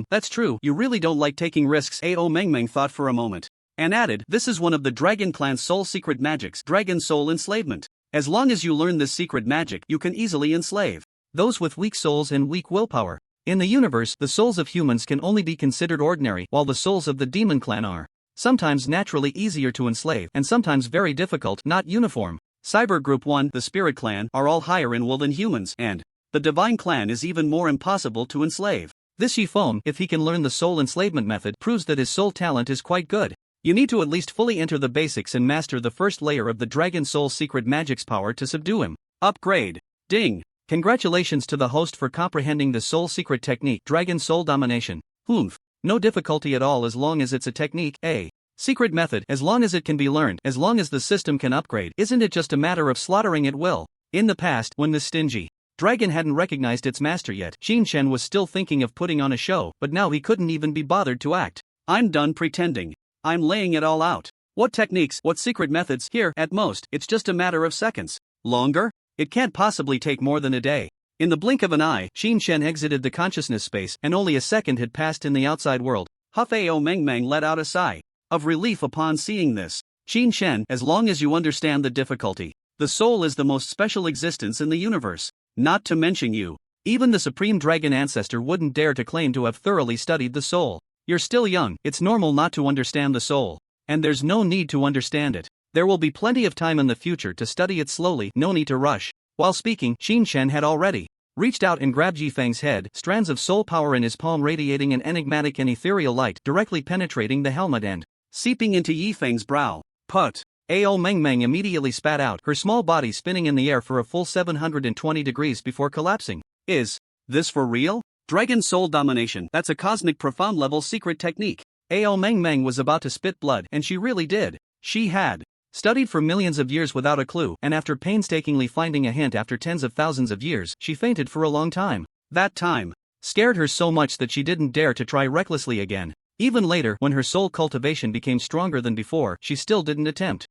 That's true, you really don't like taking risks. Ao Mengmeng thought for a moment. And added, this is one of the Dragon Clan's sole secret magics, Dragon Soul Enslavement. As long as you learn this secret magic, you can easily enslave those with weak souls and weak willpower. In the universe, the souls of humans can only be considered ordinary, while the souls of the Demon Clan are sometimes naturally easier to enslave and sometimes very difficult, not uniform. Cyber Group 1, the Spirit Clan, are all higher in will than humans, and the Divine Clan is even more impossible to enslave. This Yifeng, if he can learn the soul enslavement method, proves that his soul talent is quite good. You need to at least fully enter the basics and master the first layer of the Dragon Soul secret magic's power to subdue him. Upgrade. Ding. Congratulations to the host for comprehending the soul secret technique, Dragon Soul Domination. No difficulty at all as long as it's a technique, a secret method, as long as it can be learned, as long as the system can upgrade. Isn't it just a matter of slaughtering at will? In the past, when this stingy dragon hadn't recognized its master yet, Qin Shen was still thinking of putting on a show, but now he couldn't even be bothered to act. I'm done pretending. I'm laying it all out. What techniques, what secret methods? Here, at most, it's just a matter of seconds. Longer? It can't possibly take more than a day. In the blink of an eye, Qin Shen exited the consciousness space, and only a second had passed in the outside world. Ao Mengmeng let out a sigh of relief upon seeing this. Qin Shen, as long as you understand the difficulty, the soul is the most special existence in the universe. Not to mention you. Even the Supreme Dragon Ancestor wouldn't dare to claim to have thoroughly studied the soul. You're still young, it's normal not to understand the soul. And there's no need to understand it. There will be plenty of time in the future to study it slowly, no need to rush. While speaking, Qin Shen had already reached out and grabbed Yifeng's head, strands of soul power in his palm radiating an enigmatic and ethereal light directly penetrating the helmet and seeping into Yifeng's brow. Put. Ao Mengmeng immediately spat out, her small body spinning in the air for a full 720 degrees before collapsing. Is this for real? Dragon Soul Domination, that's a cosmic profound level secret technique. Ao Mengmeng was about to spit blood, and she really did. She had studied for millions of years without a clue, and after painstakingly finding a hint after tens of thousands of years, she fainted for a long time. That time scared her so much that she didn't dare to try recklessly again. Even later, when her soul cultivation became stronger than before, she still didn't attempt.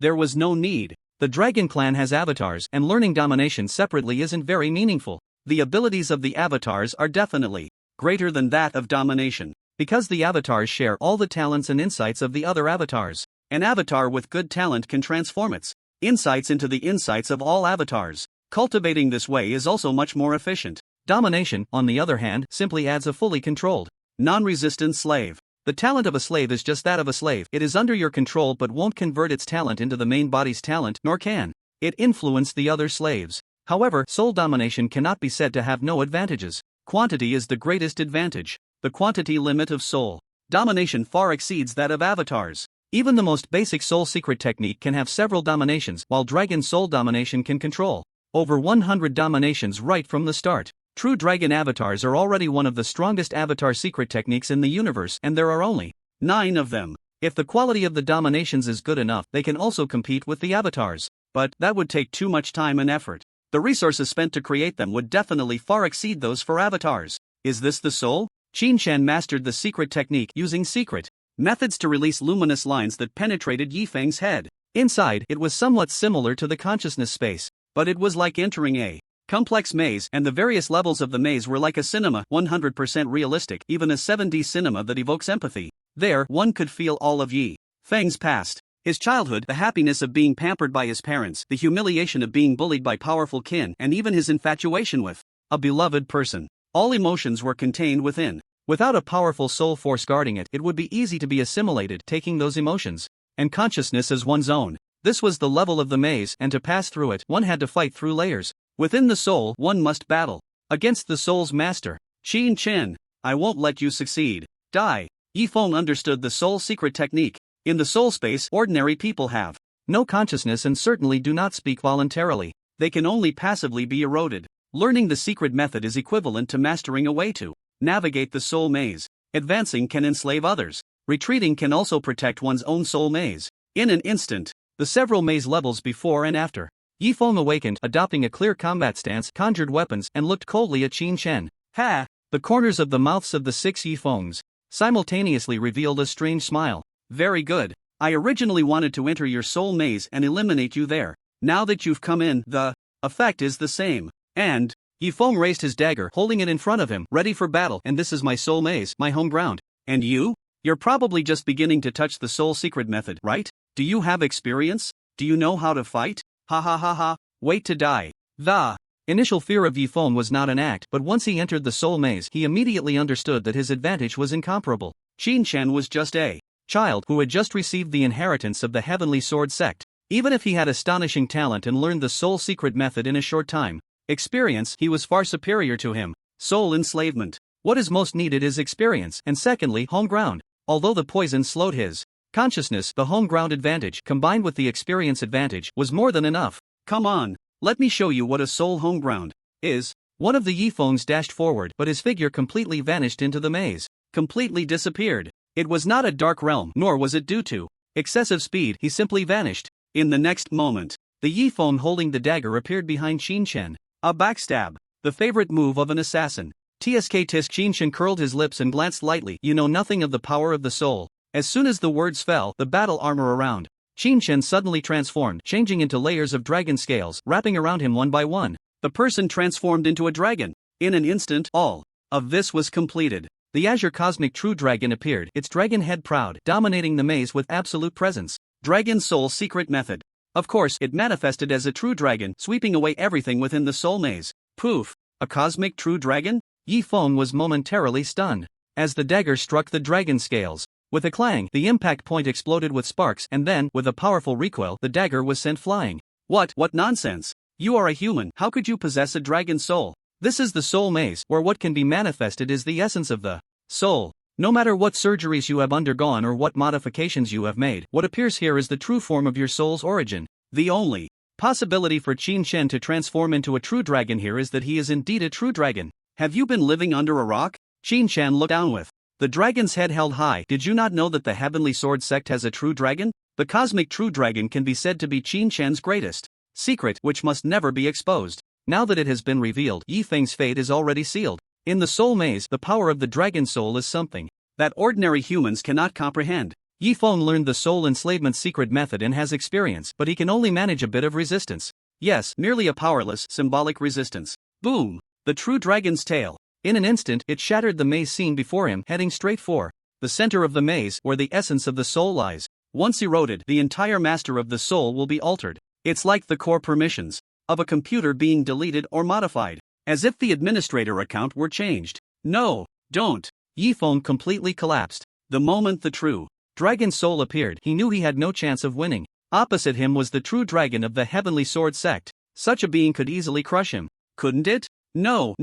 There was no need. The Dragon Clan has avatars, and learning domination separately isn't very meaningful. The abilities of the avatars are definitely greater than that of domination, because the avatars share all the talents and insights of the other avatars. An avatar with good talent can transform its insights into the insights of all avatars. Cultivating this way is also much more efficient. Domination, on the other hand, simply adds a fully controlled, non-resistant slave. The talent of a slave is just that of a slave. It is under your control but won't convert its talent into the main body's talent, nor can it influence the other slaves. However, soul domination cannot be said to have no advantages. Quantity is the greatest advantage. The quantity limit of soul domination far exceeds that of avatars. Even the most basic soul secret technique can have several dominations, while Dragon Soul Domination can control over 100 dominations right from the start. True dragon avatars are already one of the strongest avatar secret techniques in the universe, and there are only 9 of them. If the quality of the dominations is good enough, they can also compete with the avatars. But that would take too much time and effort. The resources spent to create them would definitely far exceed those for avatars. Is this the soul? Qin Shen mastered the secret technique using secret methods to release luminous lines that penetrated Yifeng's head. Inside, it was somewhat similar to the consciousness space, but it was like entering a complex maze, and the various levels of the maze were like a cinema, 100% realistic, even a 7D cinema that evokes empathy. There, one could feel all of Feng's past. His childhood, the happiness of being pampered by his parents, the humiliation of being bullied by powerful kin, and even his infatuation with a beloved person. All emotions were contained within. Without a powerful soul force guarding it, it would be easy to be assimilated, taking those emotions and consciousness as one's own. This was the level of the maze, and to pass through it, one had to fight through layers. Within the soul, one must battle against the soul's master. Qin Shen, I won't let you succeed. Die. Yifeng understood the soul secret technique. In the soul space, ordinary people have no consciousness and certainly do not speak voluntarily. They can only passively be eroded. Learning the secret method is equivalent to mastering a way to navigate the soul maze. Advancing can enslave others. Retreating can also protect one's own soul maze. In an instant, the several maze levels before and after. Yifeng awakened, adopting a clear combat stance, conjured weapons, and looked coldly at Qin Shen. Ha! The corners of the mouths of the 6 Yifengs simultaneously revealed a strange smile. Very good. I originally wanted to enter your soul maze and eliminate you there. Now that you've come in, the effect is the same. And Yifeng raised his dagger, holding it in front of him, ready for battle. And this is my soul maze, my home ground. And you? You're probably just beginning to touch the soul secret method, right? Do you have experience? Do you know how to fight? Ha ha ha ha, wait to die. The initial fear of Yifeng was not an act, but once he entered the soul maze, he immediately understood that his advantage was incomparable. Qin was just a child who had just received the inheritance of the Heavenly Sword sect. Even if he had astonishing talent and learned the soul secret method in a short time, experience, he was far superior to him. Soul enslavement. What is most needed is experience, and secondly, home ground. Although the poison slowed his consciousness, the home ground advantage, combined with the experience advantage, was more than enough. Come on, let me show you what a soul home ground is. One of the Yifengs dashed forward, but his figure completely vanished into the maze. Completely disappeared. It was not a dark realm, nor was it due to excessive speed, he simply vanished. In the next moment, the Yifeng holding the dagger appeared behind Qin. A backstab, the favorite move of an assassin. Qin curled his lips and glanced lightly. You know nothing of the power of the soul. As soon as the words fell, the battle armor around Qin suddenly transformed, changing into layers of dragon scales, wrapping around him one by one. The person transformed into a dragon. In an instant, all of this was completed. The Azure Cosmic True Dragon appeared, its dragon head proud, dominating the maze with absolute presence. Dragon Soul Secret Method. Of course, it manifested as a true dragon, sweeping away everything within the soul maze. Poof! A cosmic true dragon? Yifeng was momentarily stunned. As the dagger struck the dragon scales, with a clang, the impact point exploded with sparks, and then, with a powerful recoil, the dagger was sent flying. What nonsense! You are a human, how could you possess a dragon soul? This is the soul maze, where what can be manifested is the essence of the soul. No matter what surgeries you have undergone or what modifications you have made, what appears here is the true form of your soul's origin. The only possibility for Qin to transform into a true dragon here is that he is indeed a true dragon. Have you been living under a rock? Qin looked down with the dragon's head held high. Did you not know that the Heavenly Sword sect has a true dragon? The cosmic true dragon can be said to be Qin's greatest secret, which must never be exposed. Now that it has been revealed, Yifeng's fate is already sealed. In the soul maze, the power of the dragon soul is something that ordinary humans cannot comprehend. Yifeng learned the soul enslavement secret method and has experience, but he can only manage a bit of resistance. Yes, merely a powerless, symbolic resistance. Boom! The true dragon's tail. In an instant, it shattered the maze scene before him, heading straight for the center of the maze, where the essence of the soul lies. Once eroded, the entire master of the soul will be altered. It's like the core permissions of a computer being deleted or modified, as if the administrator account were changed. No, don't. Yifeng completely collapsed. The moment the true dragon soul appeared, he knew he had no chance of winning. Opposite him was the true dragon of the Heavenly Sword sect. Such a being could easily crush him. Couldn't it? No.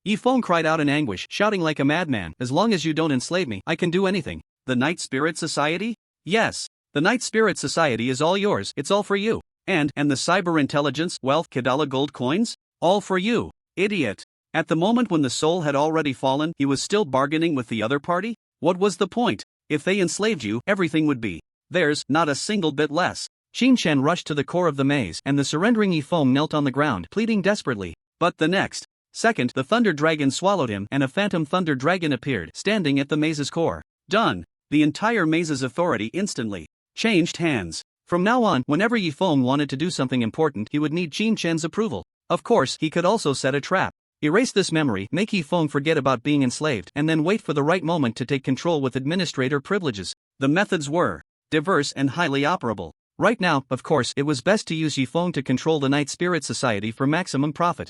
Yifeng cried out in anguish, shouting like a madman, as long as you don't enslave me, I can do anything. The Night Spirit Society? Yes. The Night Spirit Society is all yours, it's all for you. And the cyber intelligence, wealth, Kadala gold coins? All for you. Idiot. At the moment when the soul had already fallen, he was still bargaining with the other party? What was the point? If they enslaved you, everything would be theirs, not a single bit less. Qin rushed to the core of the maze, and the surrendering Yifeng knelt on the ground, pleading desperately. But the next second, the Thunder Dragon swallowed him, and a phantom Thunder Dragon appeared, standing at the maze's core. Done. The entire maze's authority instantly changed hands. From now on, whenever Yifeng wanted to do something important, he would need Qin's approval. Of course, he could also set a trap. Erase this memory, make Yifeng forget about being enslaved, and then wait for the right moment to take control with administrator privileges. The methods were diverse and highly operable. Right now, of course, it was best to use Yifeng to control the Night Spirit Society for maximum profit.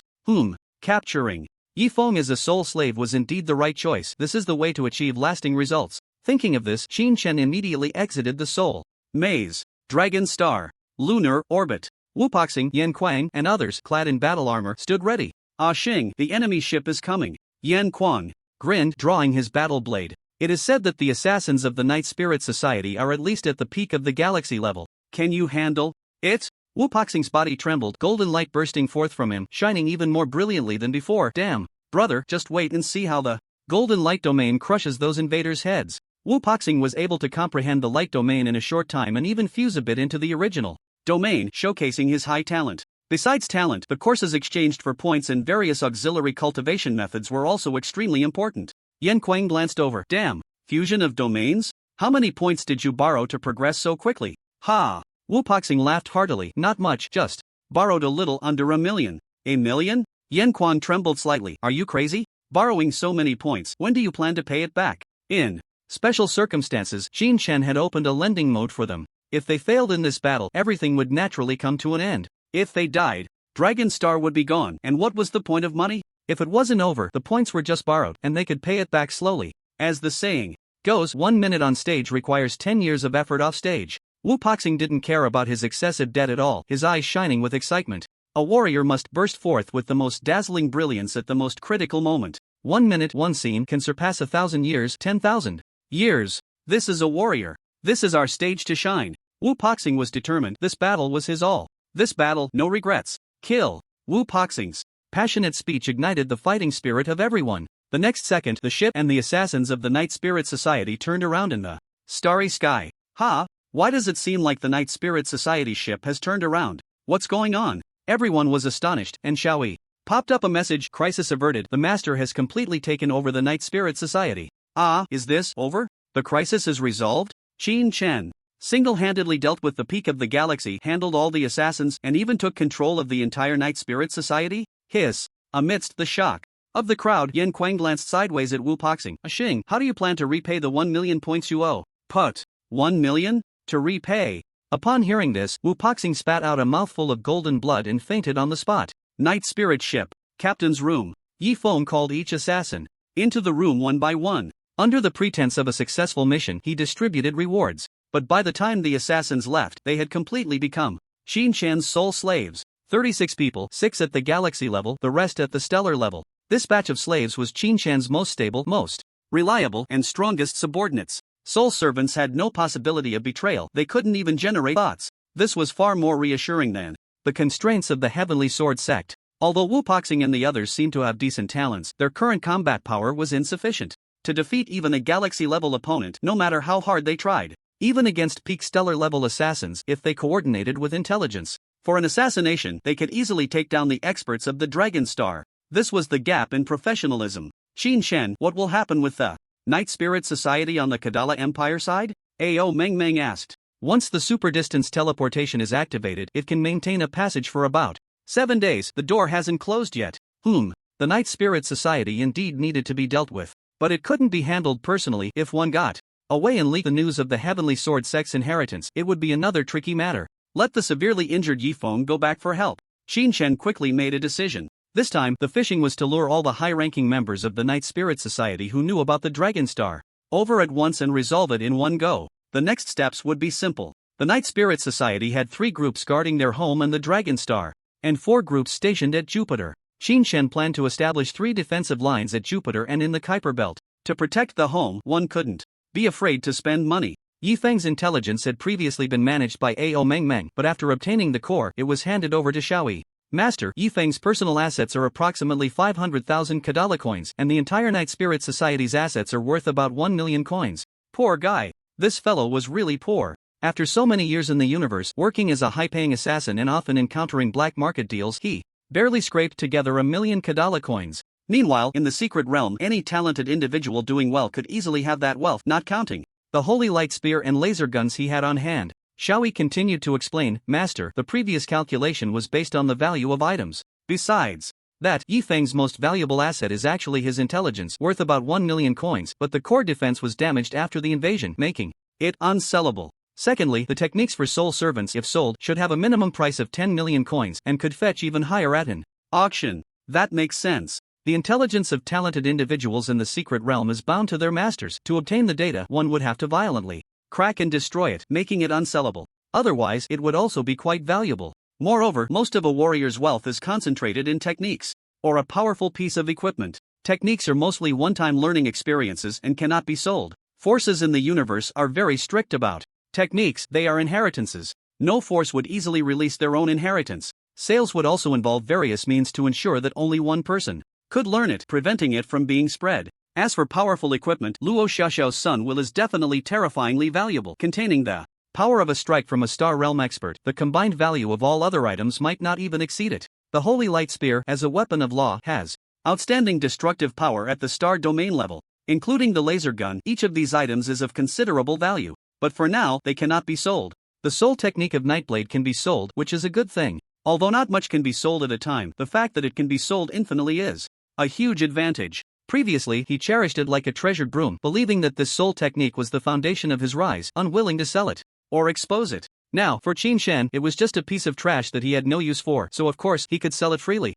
Capturing Yifeng as a soul slave was indeed the right choice. This is the way to achieve lasting results. Thinking of this, Qin immediately exited the soul maze. Dragon Star, Lunar Orbit, Wupoxing, Yan Kuang, and others, clad in battle armor, stood ready. Ah Xing, the enemy ship is coming. Yan Kuang grinned, drawing his battle blade. It is said that the assassins of the Night Spirit Society are at least at the peak of the galaxy level. Can you handle it? Wupoxing's body trembled, golden light bursting forth from him, shining even more brilliantly than before. Damn, brother, just wait and see how the golden light domain crushes those invaders' heads. Wupoxing was able to comprehend the light domain in a short time and even fuse a bit into the original domain, showcasing his high talent. Besides talent, the courses exchanged for points and various auxiliary cultivation methods were also extremely important. Yan Kuang glanced over. Damn, fusion of domains? How many points did you borrow to progress so quickly? Ha! Wupoxing laughed heartily. Not much, just borrowed a little under 1 million. 1 million? Yan Quan trembled slightly. Are you crazy? Borrowing so many points, when do you plan to pay it back? In special circumstances, Xin Shen had opened a lending mode for them. If they failed in this battle, everything would naturally come to an end. If they died, Dragon Star would be gone, and what was the point of money? If it wasn't over, the points were just borrowed, and they could pay it back slowly. As the saying goes, 1 minute on stage requires 10 years of effort off stage. Wu Paxing didn't care about his excessive debt at all, his eyes shining with excitement. A warrior must burst forth with the most dazzling brilliance at the most critical moment. 1 minute, one scene can surpass 1,000 years, 10,000 years. This is a warrior. This is our stage to shine. Wu Paxing was determined. This battle was his all. This battle, no regrets. Kill. Wu Paxing's passionate speech ignited the fighting spirit of everyone. The next second, the ship and the assassins of the Night Spirit Society turned around in the starry sky. Ha! Why does it seem like the Night Spirit Society ship has turned around? What's going on? Everyone was astonished, and Xiaoyi popped up a message. Crisis averted. The master has completely taken over the Night Spirit Society. Ah, is this over? The crisis is resolved? Qin Chen single-handedly dealt with the peak of the galaxy, handled all the assassins, and even took control of the entire Night Spirit Society? Hiss. Amidst the shock of the crowd, Yan Kuang glanced sideways at Wu Paxing. Xing, how do you plan to repay the 1 million points you owe? Put. 1 million? To repay? Upon hearing this, Wu Paxing spat out a mouthful of golden blood and fainted on the spot. Night Spirit Ship. Captain's room. Yi Feng called each assassin into the room one by one. Under the pretense of a successful mission, he distributed rewards. But by the time the assassins left, they had completely become Xin Shen's sole slaves. 36 people, 6 at the galaxy level, the rest at the stellar level. This batch of slaves was Qin Shen's most stable, most reliable, and strongest subordinates. Soul servants had no possibility of betrayal, they couldn't even generate thoughts. This was far more reassuring than the constraints of the Heavenly Sword sect. Although Wu Paxing and the others seemed to have decent talents, their current combat power was insufficient to defeat even a galaxy-level opponent, no matter how hard they tried. Even against peak stellar-level assassins, if they coordinated with intelligence. For an assassination, they could easily take down the experts of the Dragon Star. This was the gap in professionalism. Qin Shen, what will happen with the Night Spirit Society on the Kadala Empire side? Ao Meng Meng asked. Once the super-distance teleportation is activated, it can maintain a passage for about 7 days. The door hasn't closed yet. The Night Spirit Society indeed needed to be dealt with. But it couldn't be handled personally. If one got away and leaked the news of the Heavenly Sword sect's inheritance, it would be another tricky matter. Let the severely injured Yi Feng go back for help. Qin Shen quickly made a decision. This time, the fishing was to lure all the high-ranking members of the Night Spirit Society who knew about the Dragon Star over at once and resolve it in one go. The next steps would be simple. The Night Spirit Society had 3 groups guarding their home and the Dragon Star, and 4 groups stationed at Jupiter. Qin Shen planned to establish 3 defensive lines at Jupiter and in the Kuiper Belt. To protect the home, one couldn't be afraid to spend money. Yi Feng's intelligence had previously been managed by Ao Meng Meng, but after obtaining the core, it was handed over to Xiaoyi. Master, Yi Feng's personal assets are approximately 500,000 Kadala coins, and the entire Night Spirit Society's assets are worth about 1 million coins. Poor guy. This fellow was really poor. After so many years in the universe, working as a high-paying assassin and often encountering black market deals, he barely scraped together 1 million Kadala coins. Meanwhile, in the secret realm, any talented individual doing well could easily have that wealth, not counting the holy light spear and laser guns he had on hand. Xiaoyi continued to explain, Master, the previous calculation was based on the value of items. Besides that, Yi Feng's most valuable asset is actually his intelligence, worth about 1 million coins, but the core defense was damaged after the invasion, making it unsellable. Secondly, the techniques for soul servants, if sold, should have a minimum price of 10 million coins and could fetch even higher at an auction. That makes sense. The intelligence of talented individuals in the secret realm is bound to their masters. To obtain the data, one would have to violently crack and destroy it, making it unsellable. Otherwise, it would also be quite valuable. Moreover, most of a warrior's wealth is concentrated in techniques, or a powerful piece of equipment. Techniques are mostly one-time learning experiences and cannot be sold. Forces in the universe are very strict about techniques, they are inheritances. No force would easily release their own inheritance. Sales would also involve various means to ensure that only one person could learn it, preventing it from being spread. As for powerful equipment, Luo Xiaoxiao's Sun Will is definitely terrifyingly valuable, containing the power of a strike from a star realm expert. The combined value of all other items might not even exceed it. The Holy Light Spear, as a weapon of law, has outstanding destructive power at the star domain level, including the laser gun. Each of these items is of considerable value, but for now, they cannot be sold. The soul technique of Nightblade can be sold, which is a good thing. Although not much can be sold at a time, the fact that it can be sold infinitely is a huge advantage. Previously, he cherished it like a treasured broom, believing that this sole technique was the foundation of his rise, unwilling to sell it or expose it. Now, for Qin Shan, it was just a piece of trash that he had no use for, so of course he could sell it freely.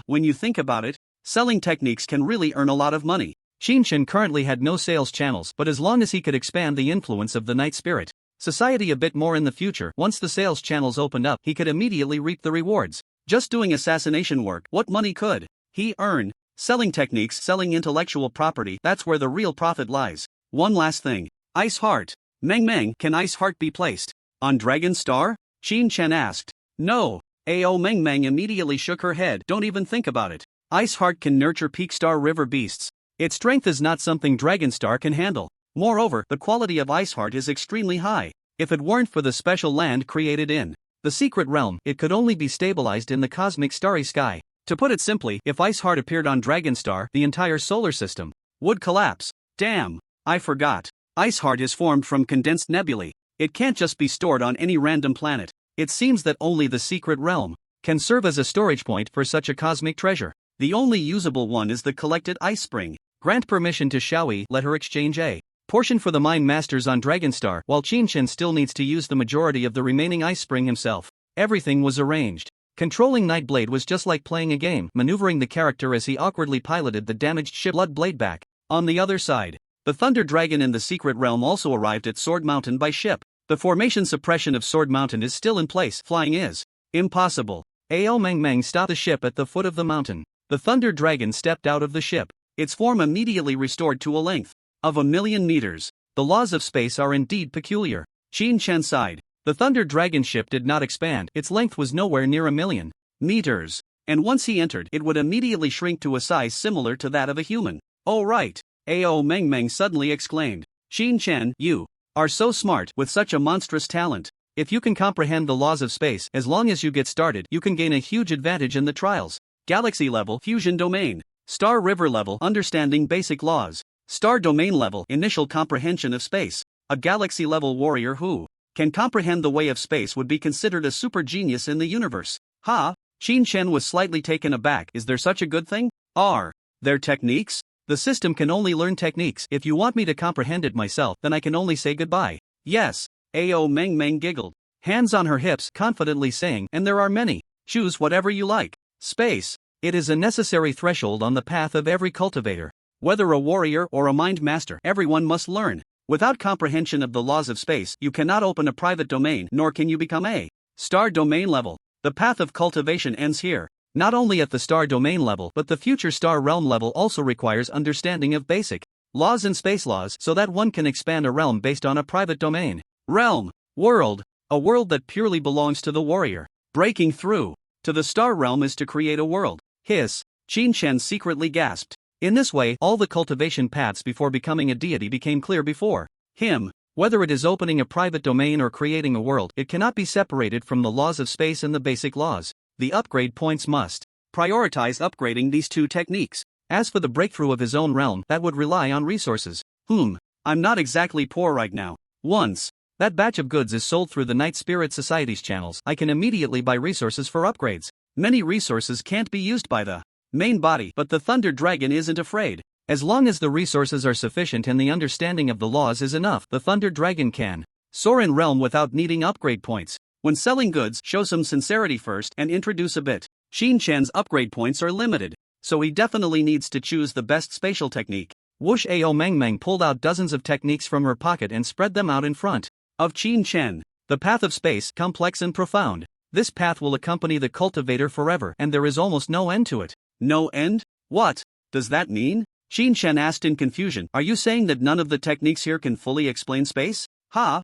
When you think about it, selling techniques can really earn a lot of money. Qin Shan currently had no sales channels, but as long as he could expand the influence of the Night Spirit Society a bit more in the future, once the sales channels opened up, he could immediately reap the rewards. Just doing assassination work, what money could he earn? Selling techniques, selling intellectual property, that's where the real profit lies. One last thing. Ice Heart. Meng, can Ice Heart be placed on Dragon Star? Qin Shan asked. No. Ao Meng immediately shook her head. Don't even think about it. Ice Heart can nurture Peak Star River beasts. Its strength is not something Dragon Star can handle. Moreover, the quality of Ice Heart is extremely high. If it weren't for the special land created in the secret realm, it could only be stabilized in the cosmic starry sky. To put it simply, if Ice Heart appeared on Dragon Star, the entire solar system would collapse. Damn, I forgot. Ice Heart is formed from condensed nebulae. It can't just be stored on any random planet. It seems that only the secret realm can serve as a storage point for such a cosmic treasure. The only usable one is the collected ice spring. Grant permission to Xiaoyi, let her exchange a portion for the mine masters on Dragonstar, while Qin Shan still needs to use the majority of the remaining ice spring himself. Everything was arranged. Controlling Nightblade was just like playing a game, maneuvering the character as he awkwardly piloted the damaged ship Bloodblade back. On the other side, the Thunder Dragon in the secret realm also arrived at Sword Mountain by ship. The formation suppression of Sword Mountain is still in place. Flying is impossible. Ao Meng stopped the ship at the foot of the mountain. The Thunder Dragon stepped out of the ship. Its form immediately restored to a length of 1,000,000 meters. The laws of space are indeed peculiar. Qin Shan sighed. The Thunder Dragon ship did not expand. Its length was nowhere near 1,000,000 meters. And once he entered, it would immediately shrink to a size similar to that of a human. Oh right. Ao Meng suddenly exclaimed. Qin Shan, you are so smart, with such a monstrous talent. If you can comprehend the laws of space, as long as you get started, you can gain a huge advantage in the trials. Galaxy level, fusion domain. Star River level, understanding basic laws. Star domain level, initial comprehension of space. A galaxy level warrior who can comprehend the way of space would be considered a super genius in the universe. Qin Shan was slightly taken aback. Is there such a good thing? Are there techniques? The system can only learn techniques. If you want me to comprehend it myself, then I can only say goodbye. Yes. Ao Meng giggled, hands on her hips, confidently saying, and there are many. Choose whatever you like. Space. It is a necessary threshold on the path of every cultivator. Whether a warrior or a mind master, everyone must learn. Without comprehension of the laws of space, you cannot open a private domain, nor can you become a star domain level. The path of cultivation ends here. Not only at the star domain level, but the future star realm level also requires understanding of basic laws and space laws so that one can expand a realm based on a private domain. Realm. World. A world that purely belongs to the warrior. Breaking through to the star realm is to create a world. Hiss. Qin Shan secretly gasped. In this way, all the cultivation paths before becoming a deity became clear before him. Whether it is opening a private domain or creating a world, it cannot be separated from the laws of space and the basic laws. The upgrade points must prioritize upgrading these two techniques. As for the breakthrough of his own realm, that would rely on resources. I'm not exactly poor right now. Once that batch of goods is sold through the Night Spirit Society's channels, I can immediately buy resources for upgrades. Many resources can't be used by the main body, but the Thunder Dragon isn't afraid. As long as the resources are sufficient and the understanding of the laws is enough, the Thunder Dragon can soar in realm without needing upgrade points. When selling goods, show some sincerity first and introduce a bit. Qin Shan's upgrade points are limited, so he definitely needs to choose the best spatial technique. Whoosh. Ao Meng pulled out dozens of techniques from her pocket and spread them out in front of Qin Shan. The path of space, complex and profound. This path will accompany the cultivator forever, and there is almost no end to it. No end? What does that mean? Qin Shan asked in confusion. Are you saying that none of the techniques here can fully explain space? Ao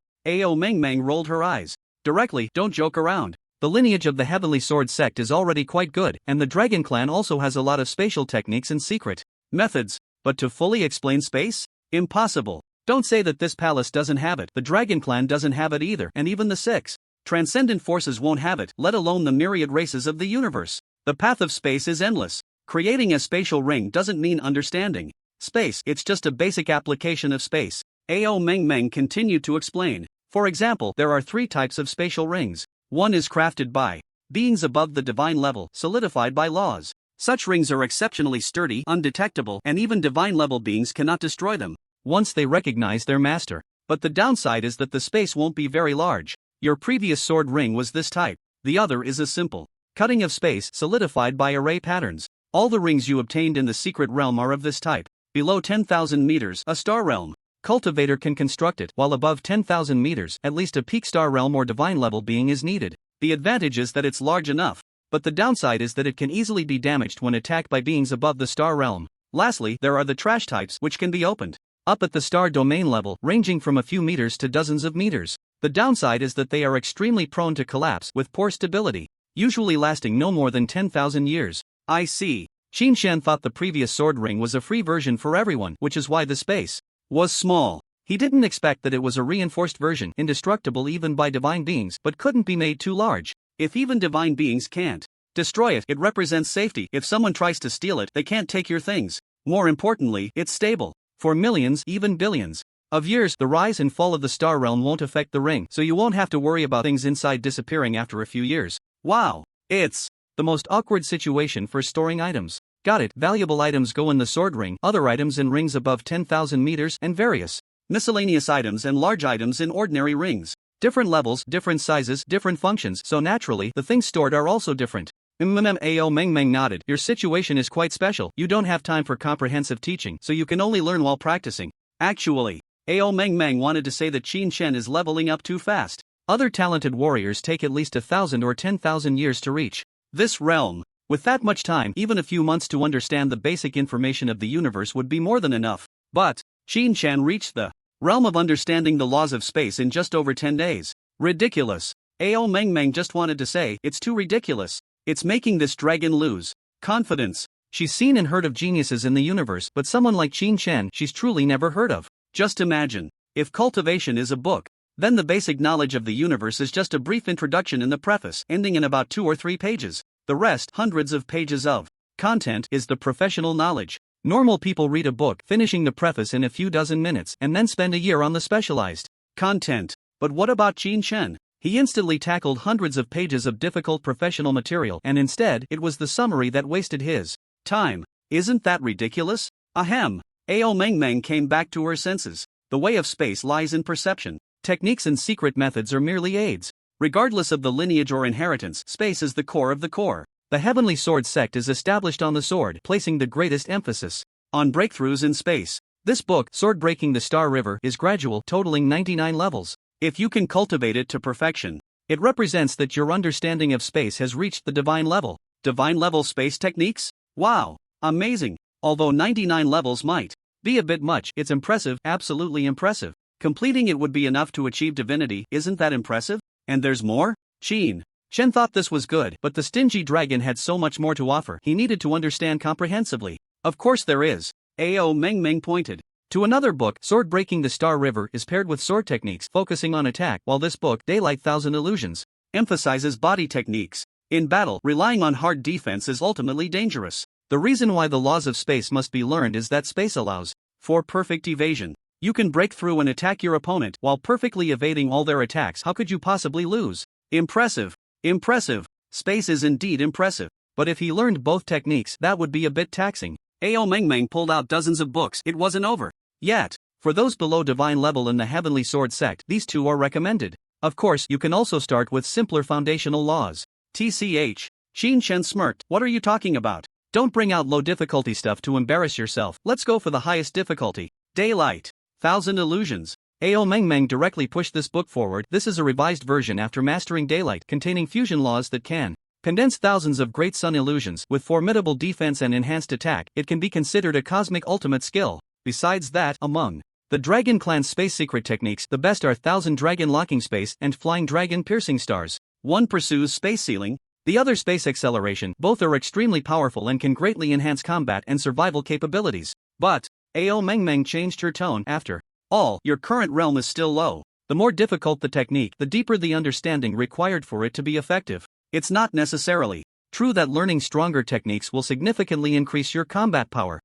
Meng rolled her eyes. Directly, don't joke around. The lineage of the Heavenly Sword sect is already quite good, and the Dragon Clan also has a lot of spatial techniques and secret methods. But to fully explain space? Impossible. Don't say that this palace doesn't have it. The Dragon Clan doesn't have it either, and even the six transcendent forces won't have it, let alone the myriad races of the universe. The path of space is endless. Creating a spatial ring doesn't mean understanding space, it's just a basic application of space. Ao Meng continued to explain. For example, there are 3 types of spatial rings. One is crafted by beings above the divine level, solidified by laws. Such rings are exceptionally sturdy, undetectable, and even divine-level beings cannot destroy them once they recognize their master. But the downside is that the space won't be very large. Your previous sword ring was this type. The other is a simple cutting of space solidified by array patterns. All the rings you obtained in the secret realm are of this type. Below 10,000 meters, a star realm. Cultivator can construct it, while above 10,000 meters, at least a peak star realm or divine level being is needed. The advantage is that it's large enough, but the downside is that it can easily be damaged when attacked by beings above the star realm. Lastly, there are the trash types, which can be opened up at the star domain level, ranging from a few meters to dozens of meters. The downside is that they are extremely prone to collapse with poor stability, usually lasting no more than 10,000 years. I see. Qin Shan thought the previous sword ring was a free version for everyone, which is why the space was small. He didn't expect that it was a reinforced version, indestructible even by divine beings, but couldn't be made too large. If even divine beings can't destroy it, it represents safety. If someone tries to steal it, they can't take your things. More importantly, it's stable. For millions, even billions of years, the rise and fall of the star realm won't affect the ring, so you won't have to worry about things inside disappearing after a few years. Wow! It's the most awkward situation for storing items. Got it. Valuable items go in the sword ring, other items in rings above 10,000 meters, and various miscellaneous items and large items in ordinary rings. Different levels, different sizes, different functions, so naturally, the things stored are also different. Ao Meng Meng nodded. Your situation is quite special. You don't have time for comprehensive teaching, so you can only learn while practicing. Actually, Ao Meng Meng wanted to say that Qin Shen is leveling up too fast. Other talented warriors take at least 1,000 or 10,000 years to reach this realm. With that much time, even a few months to understand the basic information of the universe would be more than enough. But Qin Shan reached the realm of understanding the laws of space in just over 10 days. Ridiculous. Ao Meng Meng just wanted to say, it's too ridiculous. It's making this dragon lose confidence. She's seen and heard of geniuses in the universe, but someone like Qin Shan she's truly never heard of. Just imagine, if cultivation is a book, then the basic knowledge of the universe is just a brief introduction in the preface, ending in about 2 or 3 pages. The rest, hundreds of pages of content, is the professional knowledge. Normal people read a book, finishing the preface in a few dozen minutes, and then spend a year on the specialized content. But what about Qin Shen? He instantly tackled hundreds of pages of difficult professional material, and instead, it was the summary that wasted his time. Isn't that ridiculous? Ahem. Ao Meng Meng came back to her senses. The way of space lies in perception. Techniques and secret methods are merely aids. Regardless of the lineage or inheritance, space is the core of the core. The Heavenly Sword sect is established on the sword, placing the greatest emphasis on breakthroughs in space. This book, Sword Breaking the Star River, is gradual, totaling 99 levels. If you can cultivate it to perfection, it represents that your understanding of space has reached the divine level. Divine level space techniques? Wow! Amazing! Although 99 levels might be a bit much, it's impressive, absolutely impressive. Completing it would be enough to achieve divinity, isn't that impressive? And there's more? Qin Shen thought this was good, but the stingy dragon had so much more to offer, he needed to understand comprehensively. Of course there is. Ao Meng Meng pointed to another book. Sword Breaking the Star River is paired with sword techniques, focusing on attack, while this book, Daylight Thousand Illusions, emphasizes body techniques. In battle, relying on hard defense is ultimately dangerous. The reason why the laws of space must be learned is that space allows for perfect evasion. You can break through and attack your opponent while perfectly evading all their attacks. How could you possibly lose? Impressive. Impressive. Space is indeed impressive. But if he learned both techniques, that would be a bit taxing. Ao Meng Meng pulled out dozens of books. It wasn't over yet. For those below divine level in the Heavenly Sword sect, these 2 are recommended. Of course, you can also start with simpler foundational laws. TCH. Qin Shen smirked. What are you talking about? Don't bring out low difficulty stuff to embarrass yourself. Let's go for the highest difficulty. Daylight Thousand Illusions. Ao Meng Meng directly pushed this book forward. This is a revised version after mastering Daylight, containing fusion laws that can condense thousands of great sun illusions. With formidable defense and enhanced attack, it can be considered a cosmic ultimate skill. Besides that, among the Dragon Clan's space secret techniques, the best are 1000 Dragon Locking Space and Flying Dragon Piercing Stars. One pursues space sealing, the other space acceleration. Both are extremely powerful and can greatly enhance combat and survival capabilities. But Ao Meng Meng changed her tone. After all, your current realm is still low. The more difficult the technique, the deeper the understanding required for it to be effective. It's not necessarily true that learning stronger techniques will significantly increase your combat power.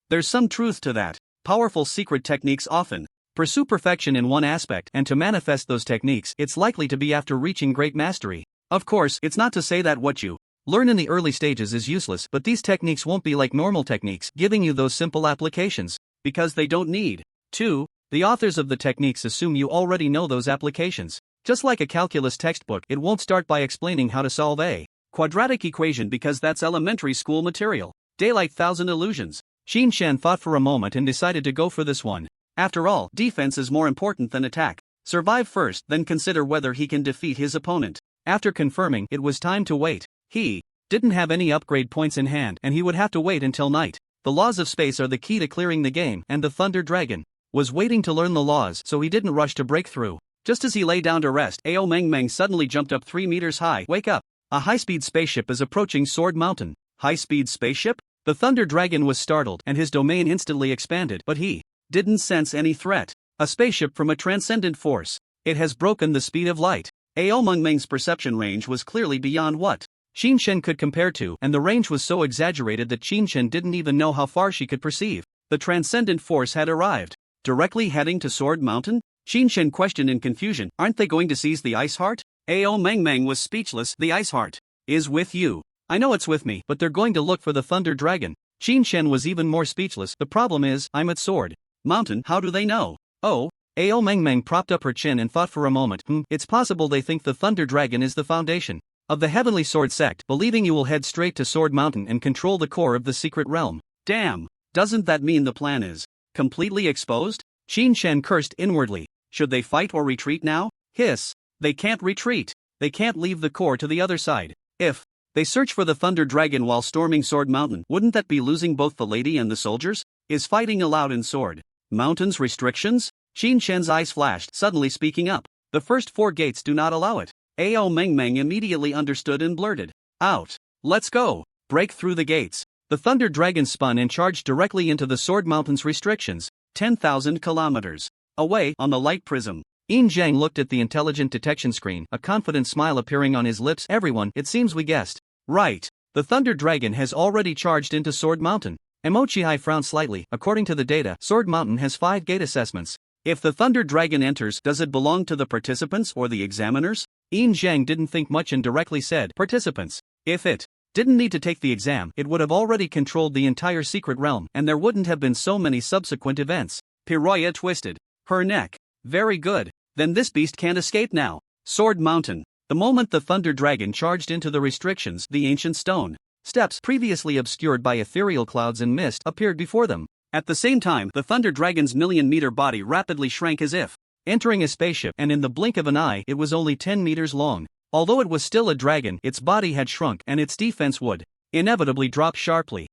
There's some truth to that. Powerful secret techniques often pursue perfection in one aspect, and to manifest those techniques, it's likely to be after reaching great mastery. Of course, it's not to say that what you learn in the early stages is useless, but these techniques won't be like normal techniques, giving you those simple applications, because they don't need to. The authors of the techniques assume you already know those applications. Just like a calculus textbook, it won't start by explaining how to solve a quadratic equation because that's elementary school material. Daylight Thousand Illusions. Shin Shan thought for a moment and decided to go for this one. After all, defense is more important than attack. Survive first, then consider whether he can defeat his opponent. After confirming it was time to wait, he didn't have any upgrade points in hand and he would have to wait until night. The laws of space are the key to clearing the game, and the Thunder Dragon was waiting to learn the laws, so he didn't rush to break through. Just as he lay down to rest, Ao Meng Meng suddenly jumped up 3 meters high. Wake up! A high-speed spaceship is approaching Sword Mountain. High-speed spaceship? The Thunder Dragon was startled and his domain instantly expanded, but he didn't sense any threat. A spaceship from a transcendent force. It has broken the speed of light. Ao Meng Meng's perception range was clearly beyond what Shin Shen could compare to, and the range was so exaggerated that Shin Shen didn't even know how far she could perceive. The transcendent force had arrived. Directly heading to Sword Mountain? Shin Shen questioned in confusion. Aren't they going to seize the Ice Heart? Ao Meng Meng was speechless. The Ice Heart is with you. I know it's with me, but they're going to look for the Thunder Dragon. Shin Shen was even more speechless. The problem is, I'm at Sword Mountain. How do they know? Oh. Ao Meng Meng propped up her chin and thought for a moment. It's possible they think the Thunder Dragon is the foundation of the Heavenly Sword sect, believing you will head straight to Sword Mountain and control the core of the secret realm. Damn. Doesn't that mean the plan is completely exposed? Shin Shen cursed inwardly. Should they fight or retreat now? Hiss. They can't retreat. They can't leave the core to the other side. If they search for the Thunder Dragon while storming Sword Mountain, wouldn't that be losing both the lady and the soldiers? Is fighting allowed in Sword Mountain's restrictions? Shin Shen's eyes flashed, suddenly speaking up. The first 4 gates do not allow it. Ao Meng Meng immediately understood and blurted out. Let's go. Break through the gates. The Thunder Dragon spun and charged directly into the Sword Mountain's restrictions, 10,000 kilometers away on the light prism. Yin Zhang looked at the intelligent detection screen, a confident smile appearing on his lips. Everyone, it seems we guessed right. The Thunder Dragon has already charged into Sword Mountain. Mo Chihai frowned slightly. According to the data, Sword Mountain has 5 gate assessments. If the Thunder Dragon enters, does it belong to the participants or the examiners? Yin Zhang didn't think much and directly said, participants. If it didn't need to take the exam, it would have already controlled the entire secret realm, and there wouldn't have been so many subsequent events. Piroya twisted her neck. Very good. Then this beast can't escape now. Sword Mountain. The moment the Thunder Dragon charged into the restrictions, the ancient stone steps, previously obscured by ethereal clouds and mist, appeared before them. At the same time, the Thunder Dragon's million-meter body rapidly shrank as if entering a spaceship, and in the blink of an eye, it was only 10 meters long. Although it was still a dragon, its body had shrunk and its defense would inevitably drop sharply.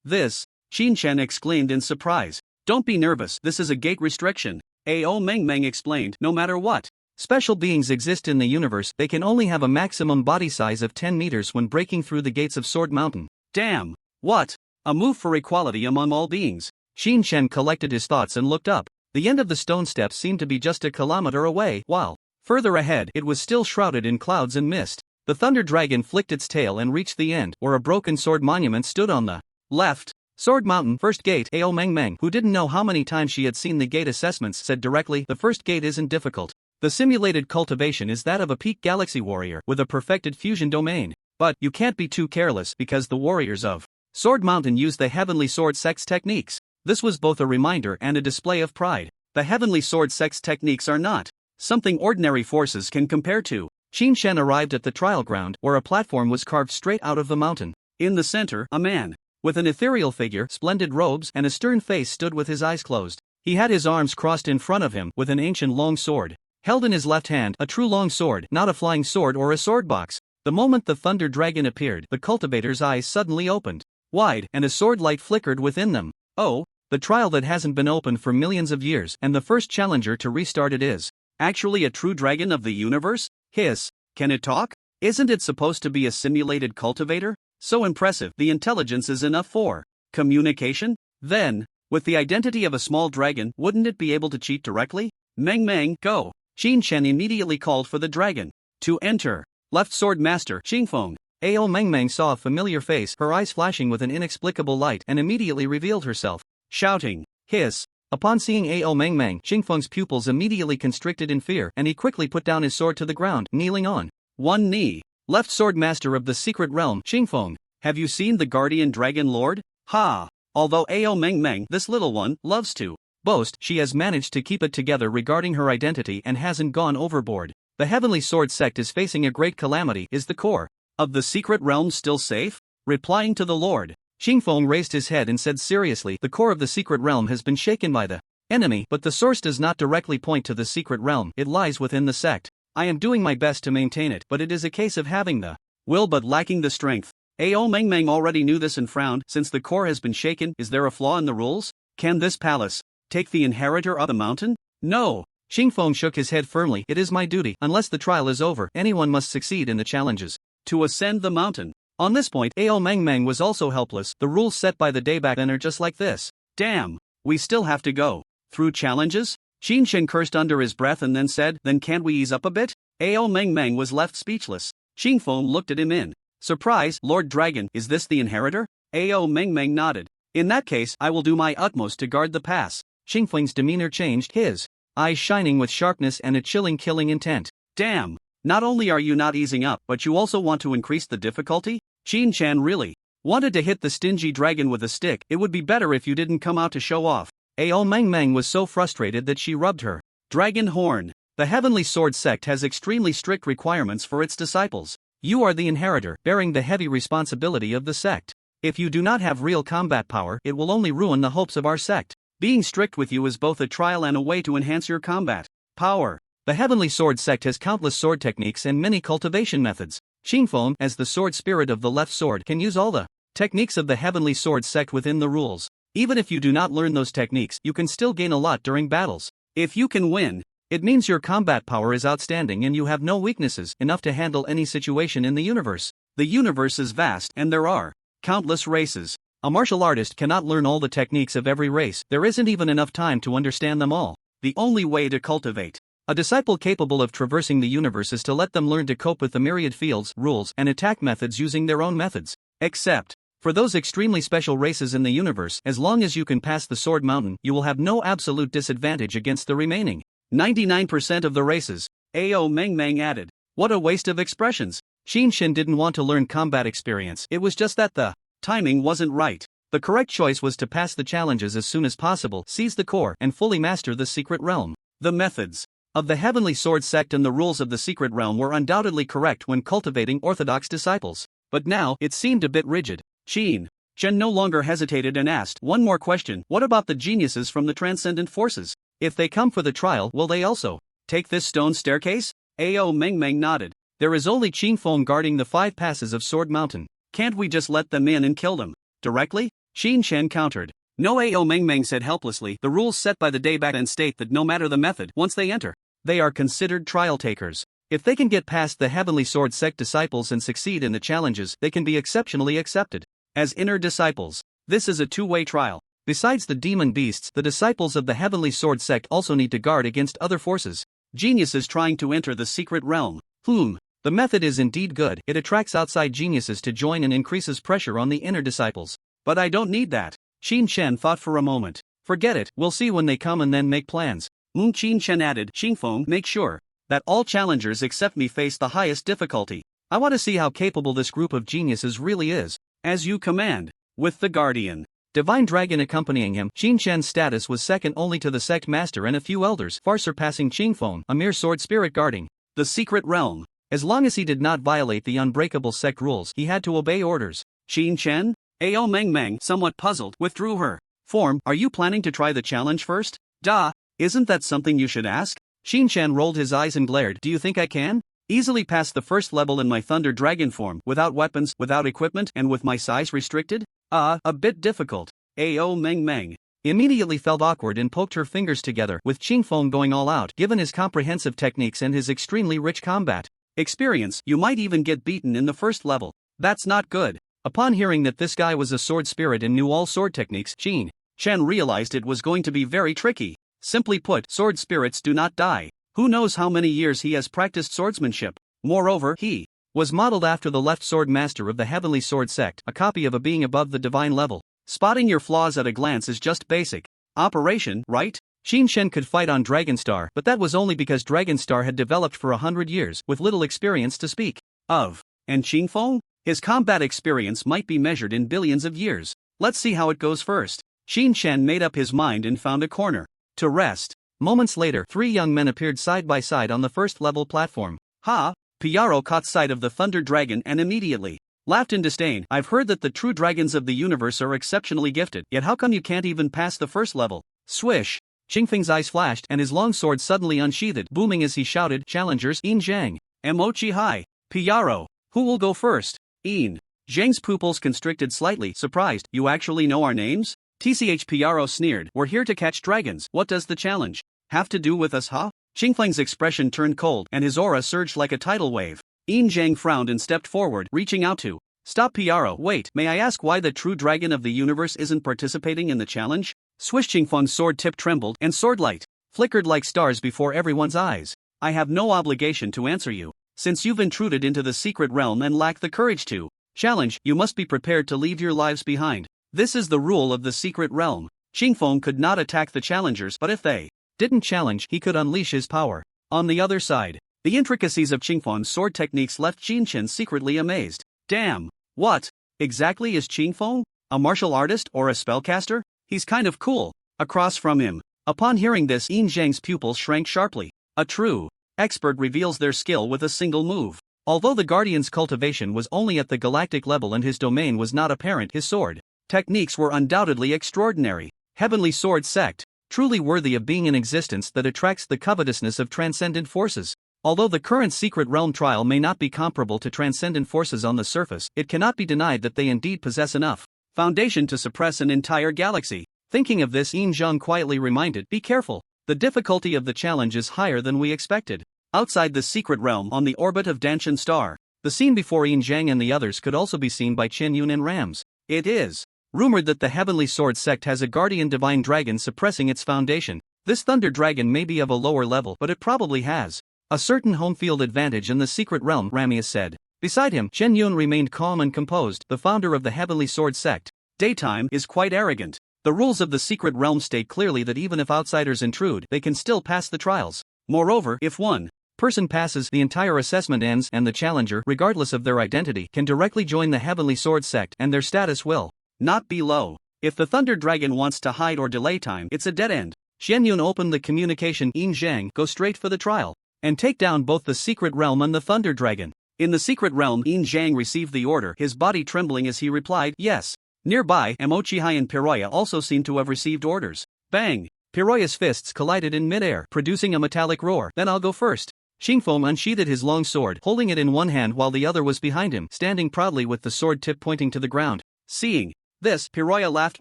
This, Shin Shen exclaimed in surprise. Don't be nervous, this is a gate restriction. Ao Meng Meng explained. No matter what special beings exist in the universe, they can only have a maximum body size of 10 meters when breaking through the gates of Sword Mountain. Damn. What? A move for equality among all beings. Shin Shen collected his thoughts and looked up. The end of the stone steps seemed to be just a kilometer away, while further ahead it was still shrouded in clouds and mist. The Thunder Dragon flicked its tail and reached the end, where a broken sword monument stood on the left. Sword Mountain, first gate. Ao Meng Meng, who didn't know how many times she had seen the gate assessments, said directly, the first gate isn't difficult. The simulated cultivation is that of a peak galaxy warrior with a perfected fusion domain. But you can't be too careless because the warriors of Sword Mountain use the Heavenly Sword Sect's techniques. This was both a reminder and a display of pride. The Heavenly Sword Sect's techniques are not something ordinary forces can compare to. Shin Shen arrived at the trial ground, where a platform was carved straight out of the mountain. In the center, a man with an ethereal figure, splendid robes, and a stern face stood with his eyes closed. He had his arms crossed in front of him, with an ancient long sword held in his left hand, a true long sword, not a flying sword or a sword box. The moment the Thunder Dragon appeared, the cultivator's eyes suddenly opened wide, and a sword light flickered within them. Oh, the trial that hasn't been opened for millions of years, and the first challenger to restart it is actually a true dragon of the universe? Hiss. Can it talk? Isn't it supposed to be a simulated cultivator? So impressive, the intelligence is enough for communication? Then, with the identity of a small dragon, wouldn't it be able to cheat directly? Meng Meng, go. Shin Shen immediately called for the dragon to enter. Left Sword Master, Xingfeng. Ao Meng Meng saw a familiar face, her eyes flashing with an inexplicable light, and immediately revealed herself, shouting, hiss. Upon seeing Ao Meng Meng, Xingfeng's pupils immediately constricted in fear, and he quickly put down his sword to the ground, kneeling on 1 knee. Left sword master of the secret realm, Qingfeng. Have you seen the guardian dragon lord? Ha! Although Ao Meng Meng, this little one, loves to boast, she has managed to keep it together regarding her identity and hasn't gone overboard. The Heavenly Sword sect is facing a great calamity. Is the core of the secret realm still safe? Replying to the Lord, Qingfeng raised his head and said seriously, the core of the secret realm has been shaken by the enemy, but the source does not directly point to the secret realm, it lies within the sect. I am doing my best to maintain it, but it is a case of having the will but lacking the strength. Ao Meng Meng already knew this and frowned. Since the core has been shaken, is there a flaw in the rules? Can this palace take the inheritor of the mountain? No. Qingfeng shook his head firmly. It is my duty. Unless the trial is over, anyone must succeed in the challenges to ascend the mountain. On this point, Ao Meng Meng was also helpless. The rules set by the day back then are just like this. Damn, we still have to go through challenges? Qin Shen cursed under his breath and then said, then can't we ease up a bit? Ao Meng Meng was left speechless. Qingfeng looked at him in surprise. Lord Dragon, is this the inheritor? Ao Meng Meng nodded. In that case, I will do my utmost to guard the pass. Qingfeng's demeanor changed, his eyes shining with sharpness and a chilling killing intent. Damn, not only are you not easing up, but you also want to increase the difficulty? Qin Chan really wanted to hit the stingy dragon with a stick. It would be better if you didn't come out to show off. Ao Meng Meng was so frustrated that she rubbed her dragon horn. The Heavenly Sword sect has extremely strict requirements for its disciples. You are the inheritor, bearing the heavy responsibility of the sect. If you do not have real combat power, it will only ruin the hopes of our sect. Being strict with you is both a trial and a way to enhance your combat power. The Heavenly Sword sect has countless sword techniques and many cultivation methods. Qingfeng, as the sword spirit of the left sword, can use all the techniques of the Heavenly Sword sect within the rules. Even if you do not learn those techniques, you can still gain a lot during battles. If you can win, it means your combat power is outstanding and you have no weaknesses, enough to handle any situation in the universe. The universe is vast and there are countless races. A martial artist cannot learn all the techniques of every race. There isn't even enough time to understand them all. The only way to cultivate a disciple capable of traversing the universe is to let them learn to cope with the myriad fields, rules, and attack methods using their own methods. Except for those extremely special races in the universe, as long as you can pass the Sword Mountain, you will have no absolute disadvantage against the remaining 99% of the races. Ao Meng Meng added. What a waste of expressions. Qin Shen didn't want to learn combat experience, it was just that the timing wasn't right. The correct choice was to pass the challenges as soon as possible, seize the core, and fully master the secret realm. The methods of the Heavenly Sword sect and the rules of the secret realm were undoubtedly correct when cultivating orthodox disciples. But now, it seemed a bit rigid. Qin Shen no longer hesitated and asked, one more question, what about the geniuses from the transcendent forces? If they come for the trial, will they also take this stone staircase? Ao Meng Meng nodded. There is only Qingfeng guarding the 5 passes of Sword Mountain. Can't we just let them in and kill them directly? Qin Shen countered. No, Ao Meng Meng said helplessly. The rules set by the day back then state that no matter the method, once they enter, they are considered trial takers. If they can get past the Heavenly Sword sect disciples and succeed in the challenges, they can be exceptionally accepted as inner disciples. This is a two-way trial. Besides the demon beasts, the disciples of the Heavenly Sword sect also need to guard against other forces. Geniuses trying to enter the secret realm. The method is indeed good. It attracts outside geniuses to join and increases pressure on the inner disciples. But I don't need that. Qin Shen thought for a moment. Forget it, we'll see when they come and then make plans. Qin Shen added, Qingfeng, make sure that all challengers except me face the highest difficulty. I want to see how capable this group of geniuses really is. As you command. With the Guardian Divine Dragon accompanying him, Qin Shen's status was second only to the sect master and a few elders, far surpassing Qingfeng, a mere sword spirit guarding the secret realm. As long as he did not violate the unbreakable sect rules, he had to obey orders. Qin Shen? Ao Meng Meng, somewhat puzzled, withdrew her form. Are you planning to try the challenge first? Duh, isn't that something you should ask? Qin Shen rolled his eyes and glared. Do you think I can easily pass the first level in my Thunder Dragon form, without weapons, without equipment, and with my size restricted? A bit difficult. Ao Meng Meng immediately felt awkward and poked her fingers together, with Qingfeng going all out. Given his comprehensive techniques and his extremely rich combat experience, you might even get beaten in the first level. That's not good. Upon hearing that this guy was a sword spirit and knew all sword techniques, Qin Shen realized it was going to be very tricky. Simply put, sword spirits do not die. Who knows how many years he has practiced swordsmanship. Moreover, he was modeled after the left sword master of the Heavenly Sword sect, a copy of a being above the divine level. Spotting your flaws at a glance is just basic operation, right? Xin Shen could fight on Dragonstar, but that was only because Dragonstar had developed for 100 years, with little experience to speak of. And Qingfeng? His combat experience might be measured in billions of years. Let's see how it goes first. Xin Shen made up his mind and found a corner to rest. Moments later, 3 young men appeared side by side on the first-level platform. Ha! Piaro caught sight of the Thunder Dragon and immediately laughed in disdain. I've heard that the true dragons of the universe are exceptionally gifted, yet how come you can't even pass the first level? Swish! Qingfeng's eyes flashed and his long sword suddenly unsheathed, booming as he shouted, Challengers, Yin Zhang, Mochi Hai, Piaro, who will go first? Yin. Zhang's pupils constricted slightly, surprised. You actually know our names? TCH Piaro sneered. We're here to catch dragons. What does the challenge have to do with us, huh? Qingfeng's expression turned cold and his aura surged like a tidal wave. Yin Zhang frowned and stepped forward, reaching out to stop Piaro. Wait, may I ask why the true dragon of the universe isn't participating in the challenge? Swish! Qingfeng's sword tip trembled and sword light flickered like stars before everyone's eyes. I have no obligation to answer you. Since you've intruded into the secret realm and lack the courage to challenge, you must be prepared to leave your lives behind. This is the rule of the secret realm. Qingfeng could not attack the challengers, but if they didn't challenge, he could unleash his power. On the other side, the intricacies of Qingfeng's sword techniques left Xin Shen secretly amazed. Damn! What exactly is Qingfeng? A martial artist or a spellcaster? He's kind of cool. Across from him. Upon hearing this, Yin Zhang's pupils shrank sharply. A true expert reveals their skill with a single move. Although the Guardian's cultivation was only at the galactic level and his domain was not apparent, his sword techniques were undoubtedly extraordinary. Heavenly Sword Sect, truly worthy of being in existence, that attracts the covetousness of transcendent forces. Although the current secret realm trial may not be comparable to transcendent forces on the surface, it cannot be denied that they indeed possess enough foundation to suppress an entire galaxy. Thinking of this, Yin Zhang quietly reminded, be careful. The difficulty of the challenge is higher than we expected. Outside the secret realm, on the orbit of Danshan Star, the scene before Yin Zhang and the others could also be seen by Chen Yun and Rams. It is rumored that the Heavenly Sword Sect has a guardian divine dragon suppressing its foundation. This Thunder Dragon may be of a lower level, but it probably has a certain home field advantage in the secret realm, Ramius said. Beside him, Chen Yun remained calm and composed. The founder of the Heavenly Sword Sect, Daytime, is quite arrogant. The rules of the secret realm state clearly that even if outsiders intrude, they can still pass the trials. Moreover, if one person passes, the entire assessment ends, and the challenger, regardless of their identity, can directly join the Heavenly Sword Sect, and their status will not be low. If the Thunder Dragon wants to hide or delay time, it's a dead end. Xian Yun opened the communication. Yin Zhang, go straight for the trial and take down both the secret realm and the Thunder Dragon. In the secret realm, Yin Zhang received the order, his body trembling as he replied, yes. Nearby, Mochihai and Piroya also seemed to have received orders. Bang! Piroya's fists collided in midair, producing a metallic roar. Then I'll go first. Qingfeng unsheathed his long sword, holding it in one hand while the other was behind him, standing proudly with the sword tip pointing to the ground. Seeing this, Piroya laughed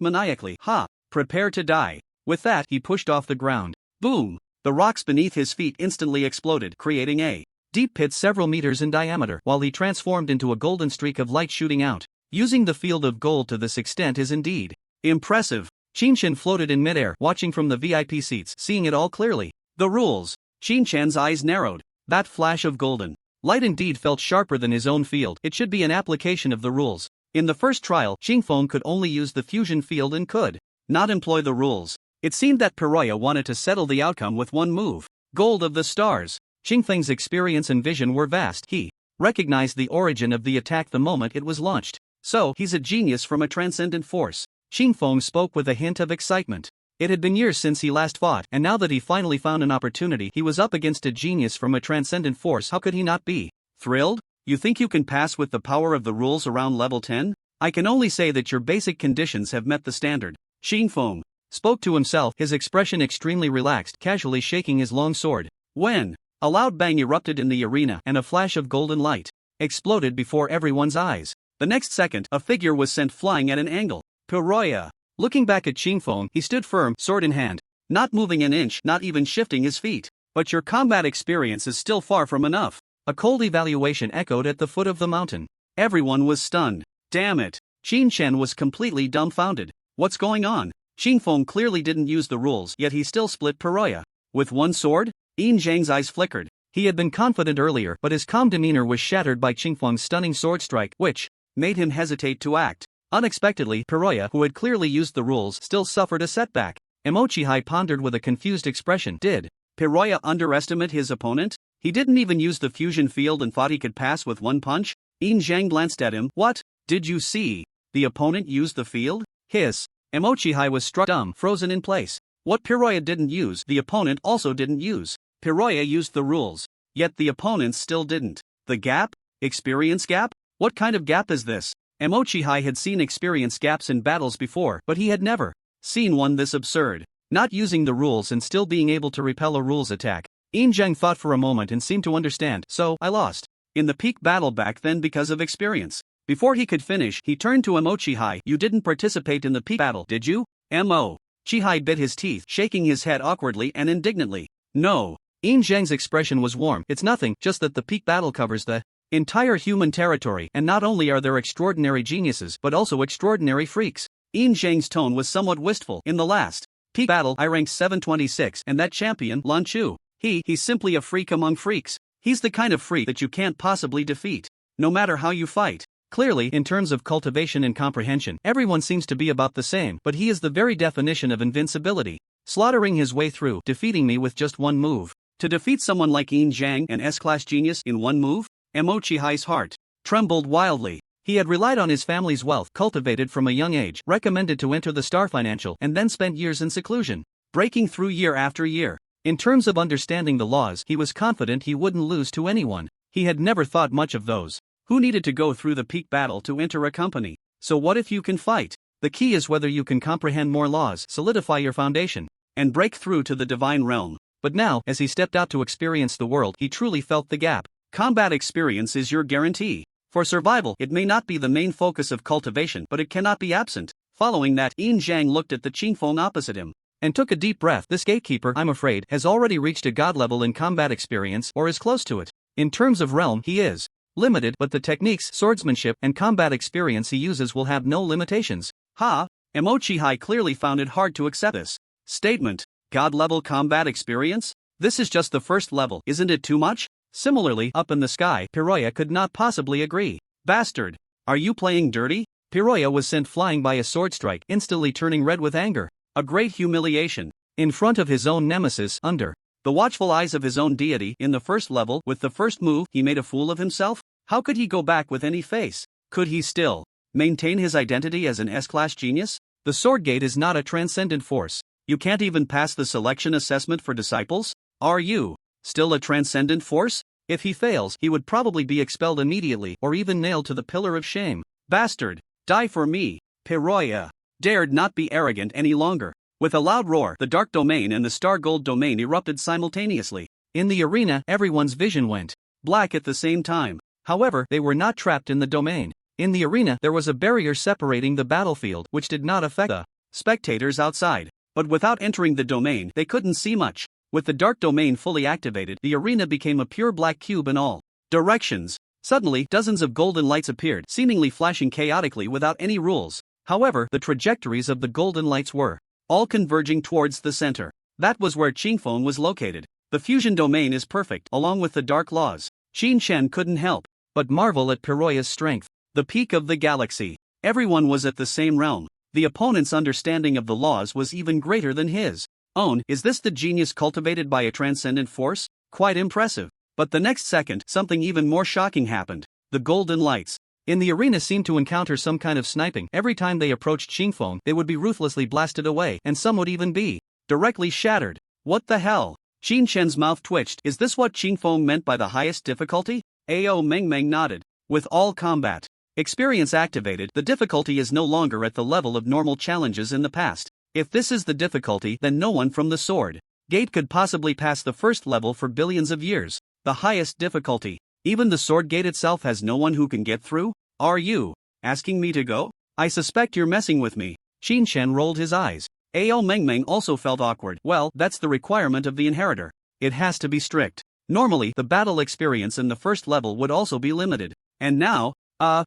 maniacally. Ha! Prepare to die. With that, he pushed off the ground. Boom! The rocks beneath his feet instantly exploded, creating a deep pit several meters in diameter, while he transformed into a golden streak of light shooting out. Using the field of gold to this extent is indeed impressive. Qinshan floated in midair, watching from the VIP seats, seeing it all clearly. The rules. Qinshan's eyes narrowed. That flash of golden light indeed felt sharper than his own field. It should be an application of the rules. In the first trial, Qingfeng could only use the fusion field and could not employ the rules. It seemed that Piroya wanted to settle the outcome with one move. Gold of the stars. Qingfeng's experience and vision were vast. He recognized the origin of the attack the moment it was launched. So, he's a genius from a transcendent force. Qingfeng spoke with a hint of excitement. It had been years since he last fought, and now that he finally found an opportunity, he was up against a genius from a transcendent force. How could he not be thrilled? You think you can pass with the power of the rules around level 10? I can only say that your basic conditions have met the standard. Qingfeng spoke to himself, his expression extremely relaxed, casually shaking his long sword. When a loud bang erupted in the arena, and a flash of golden light exploded before everyone's eyes. The next second, a figure was sent flying at an angle. Piroya. Looking back at Qingfeng, he stood firm, sword in hand, not moving an inch, not even shifting his feet. But your combat experience is still far from enough. A cold evaluation echoed at the foot of the mountain. Everyone was stunned. Damn it. Qin Shen was completely dumbfounded. What's going on? Qingfeng clearly didn't use the rules, yet he still split Piroya with one sword? Yin Zhang's eyes flickered. He had been confident earlier, but his calm demeanor was shattered by Qingfeng's stunning sword strike, which made him hesitate to act. Unexpectedly, Piroya, who had clearly used the rules, still suffered a setback. Emochihai pondered with a confused expression. Did Piroya underestimate his opponent? He didn't even use the fusion field and thought he could pass with one punch? Yin Zhang glanced at him. What? Did you see? The opponent used the field? Hiss. Emochihai was struck dumb, frozen in place. What Piroya didn't use, the opponent also didn't use. Piroya used the rules, yet the opponents still didn't. The gap? Experience gap? What kind of gap is this? Emochihai had seen experience gaps in battles before, but he had never seen one this absurd. Not using the rules and still being able to repel a rules attack. Yin Zhang thought for a moment and seemed to understand. So, I lost in the peak battle back then because of experience. Before he could finish, he turned to Emochihai. You didn't participate in the peak battle, did you? Chihai bit his teeth, shaking his head awkwardly and indignantly. No. Yin Zhang's expression was warm. It's nothing, just that the peak battle covers the entire human territory, and not only are there extraordinary geniuses but also extraordinary freaks. Yin Zhang's tone was somewhat wistful. In the last peak battle I ranked 726, and that champion, Lan Chu, he's simply a freak among freaks. He's the kind of freak that you can't possibly defeat, no matter how you fight. Clearly, in terms of cultivation and comprehension, everyone seems to be about the same, but he is the very definition of invincibility, slaughtering his way through, defeating me with just one move. To defeat someone like Yin Zhang, an S-class genius, in one move? Emochihai's heart trembled wildly. He had relied on his family's wealth, cultivated from a young age, recommended to enter the Star Financial, and then spent years in seclusion, breaking through year after year. In terms of understanding the laws, he was confident he wouldn't lose to anyone. He had never thought much of those who needed to go through the peak battle to enter a company. So what if you can fight? The key is whether you can comprehend more laws, solidify your foundation, and break through to the divine realm. But now, as he stepped out to experience the world, he truly felt the gap. Combat experience is your guarantee. For survival, it may not be the main focus of cultivation, but it cannot be absent. Following that, Yin Zhang looked at the Qingfeng opposite him and took a deep breath. This gatekeeper, I'm afraid, has already reached a god level in combat experience, or is close to it. In terms of realm, he is limited, but the techniques, swordsmanship, and combat experience he uses will have no limitations. Emochihai clearly found it hard to accept this statement. God-level combat experience? This is just the first level, isn't it too much? Similarly, up in the sky, Piroya could not possibly agree. Bastard! Are you playing dirty? Piroya was sent flying by a sword strike, instantly turning red with anger. A great humiliation. In front of his own nemesis, under the watchful eyes of his own deity, in the first level, with the first move, he made a fool of himself? How could he go back with any face? Could he still maintain his identity as an S-class genius? The sword gate is not a transcendent force. You can't even pass the selection assessment for disciples? Are you still a transcendent force? If he fails, he would probably be expelled immediately, or even nailed to the pillar of shame. Bastard! Die for me! Piroya dared not be arrogant any longer. With a loud roar, the Dark Domain and the Star Gold Domain erupted simultaneously. In the arena, everyone's vision went black at the same time. However, they were not trapped in the domain. In the arena, there was a barrier separating the battlefield, which did not affect the spectators outside. But without entering the domain, they couldn't see much. With the Dark Domain fully activated, the arena became a pure black cube in all directions. Suddenly, dozens of golden lights appeared, seemingly flashing chaotically without any rules. However, the trajectories of the golden lights were all converging towards the center. That was where Qingfeng was located. The fusion domain is perfect, along with the dark laws. Qin Shen couldn't help but marvel at Piroya's strength. The peak of the galaxy. Everyone was at the same realm. The opponent's understanding of the laws was even greater than his own. Is this the genius cultivated by a transcendent force? Quite impressive. But the next second, something even more shocking happened. The golden lights in the arena seemed to encounter some kind of sniping. Every time they approached Qingfeng, they would be ruthlessly blasted away, and some would even be directly shattered. What the hell? Qin Shen's mouth twitched. Is this what Qingfeng meant by the highest difficulty? Ao Mengmeng nodded. With all combat experience activated, the difficulty is no longer at the level of normal challenges in the past. If this is the difficulty, then no one from the sword gate could possibly pass the first level for billions of years. The highest difficulty. Even the sword gate itself has no one who can get through? Are you asking me to go? I suspect you're messing with me. Qin Shen rolled his eyes. Ao Mengmeng also felt awkward. Well, that's the requirement of the inheritor. It has to be strict. Normally, the battle experience in the first level would also be limited. And now,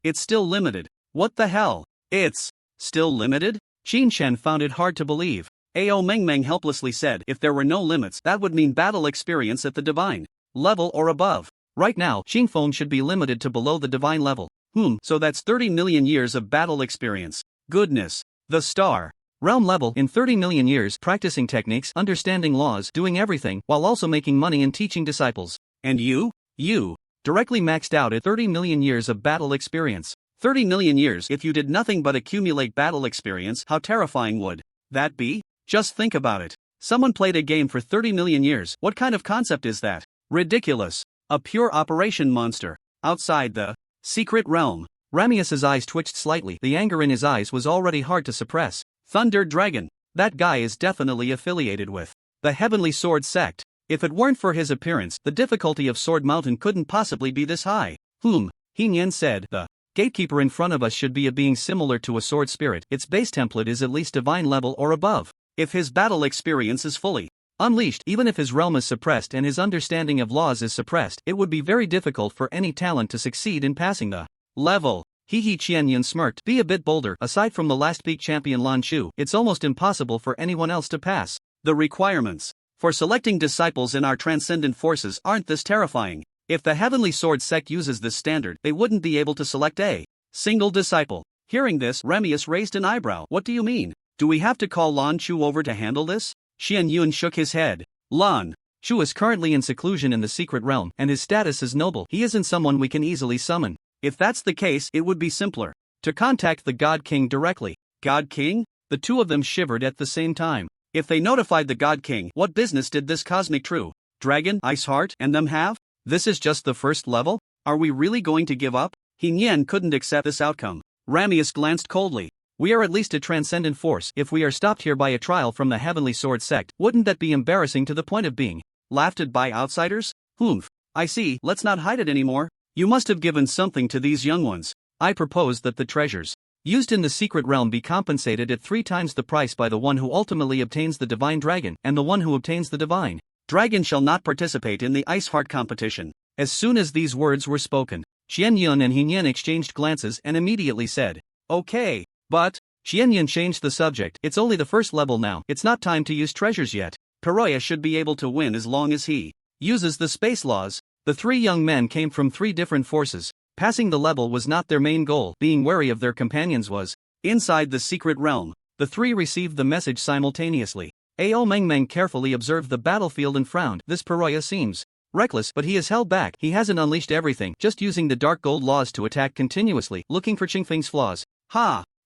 it's still limited. What the hell? It's still limited? Qin Shen found it hard to believe. Ao Mengmeng helplessly said, if there were no limits, that would mean battle experience at the divine level or above. Right now, Qingfeng should be limited to below the divine level. So that's 30 million years of battle experience. Goodness. The star Realm level in 30 million years, practicing techniques, understanding laws, doing everything, while also making money and teaching disciples. And you? You. Directly maxed out at 30 million years of battle experience. 30 million years if you did nothing but accumulate battle experience, how terrifying would that be? Just think about it. Someone played a game for 30 million years, what kind of concept is that? Ridiculous. A pure operation monster. Outside the secret realm. Ramius's eyes twitched slightly, the anger in his eyes was already hard to suppress. Thunder Dragon. That guy is definitely affiliated with the Heavenly Sword sect. If it weren't for his appearance, the difficulty of Sword Mountain couldn't possibly be this high. He Nian said, the gatekeeper in front of us should be a being similar to a sword spirit, its base template is at least divine level or above. If his battle experience is fully unleashed, even if his realm is suppressed and his understanding of laws is suppressed, it would be very difficult for any talent to succeed in passing the level. Qianyun smirked. Be a bit bolder. Aside from the last peak champion Lan Chu, it's almost impossible for anyone else to pass. The requirements for selecting disciples in our transcendent forces aren't this terrifying. If the Heavenly Sword sect uses this standard, they wouldn't be able to select a single disciple. Hearing this, Ramius raised an eyebrow. What do you mean? Do we have to call Lan Chu over to handle this? Qianyun shook his head. Lan Chu is currently in seclusion in the secret realm, and his status is noble. He isn't someone we can easily summon. If that's the case, it would be simpler to contact the God King directly. God King? The two of them shivered at the same time. If they notified the God King, what business did this cosmic true dragon, Iceheart, and them have? This is just the first level? Are we really going to give up? He Nian couldn't accept this outcome. Ramius glanced coldly. We are at least a transcendent force. If we are stopped here by a trial from the Heavenly Sword sect, wouldn't that be embarrassing to the point of being laughed at by outsiders? I see, let's not hide it anymore. You must have given something to these young ones. I propose that the treasures used in the secret realm be compensated at 3 times the price by the one who ultimately obtains the divine dragon, and the one who obtains the divine dragon shall not participate in the Iceheart competition. As soon as these words were spoken, Qianyun and He Nian exchanged glances and immediately said, okay, but, Qianyun changed the subject, it's only the first level now, it's not time to use treasures yet. Peroya should be able to win as long as he uses the space laws. The 3 young men came from 3 different forces. Passing the level was not their main goal, being wary of their companions was. Inside the secret realm, the 3 received the message simultaneously. Ao Mengmeng carefully observed the battlefield and frowned. This Peroya seems reckless, but he is held back. He hasn't unleashed everything, just using the dark gold laws to attack continuously, looking for Qingfeng's flaws.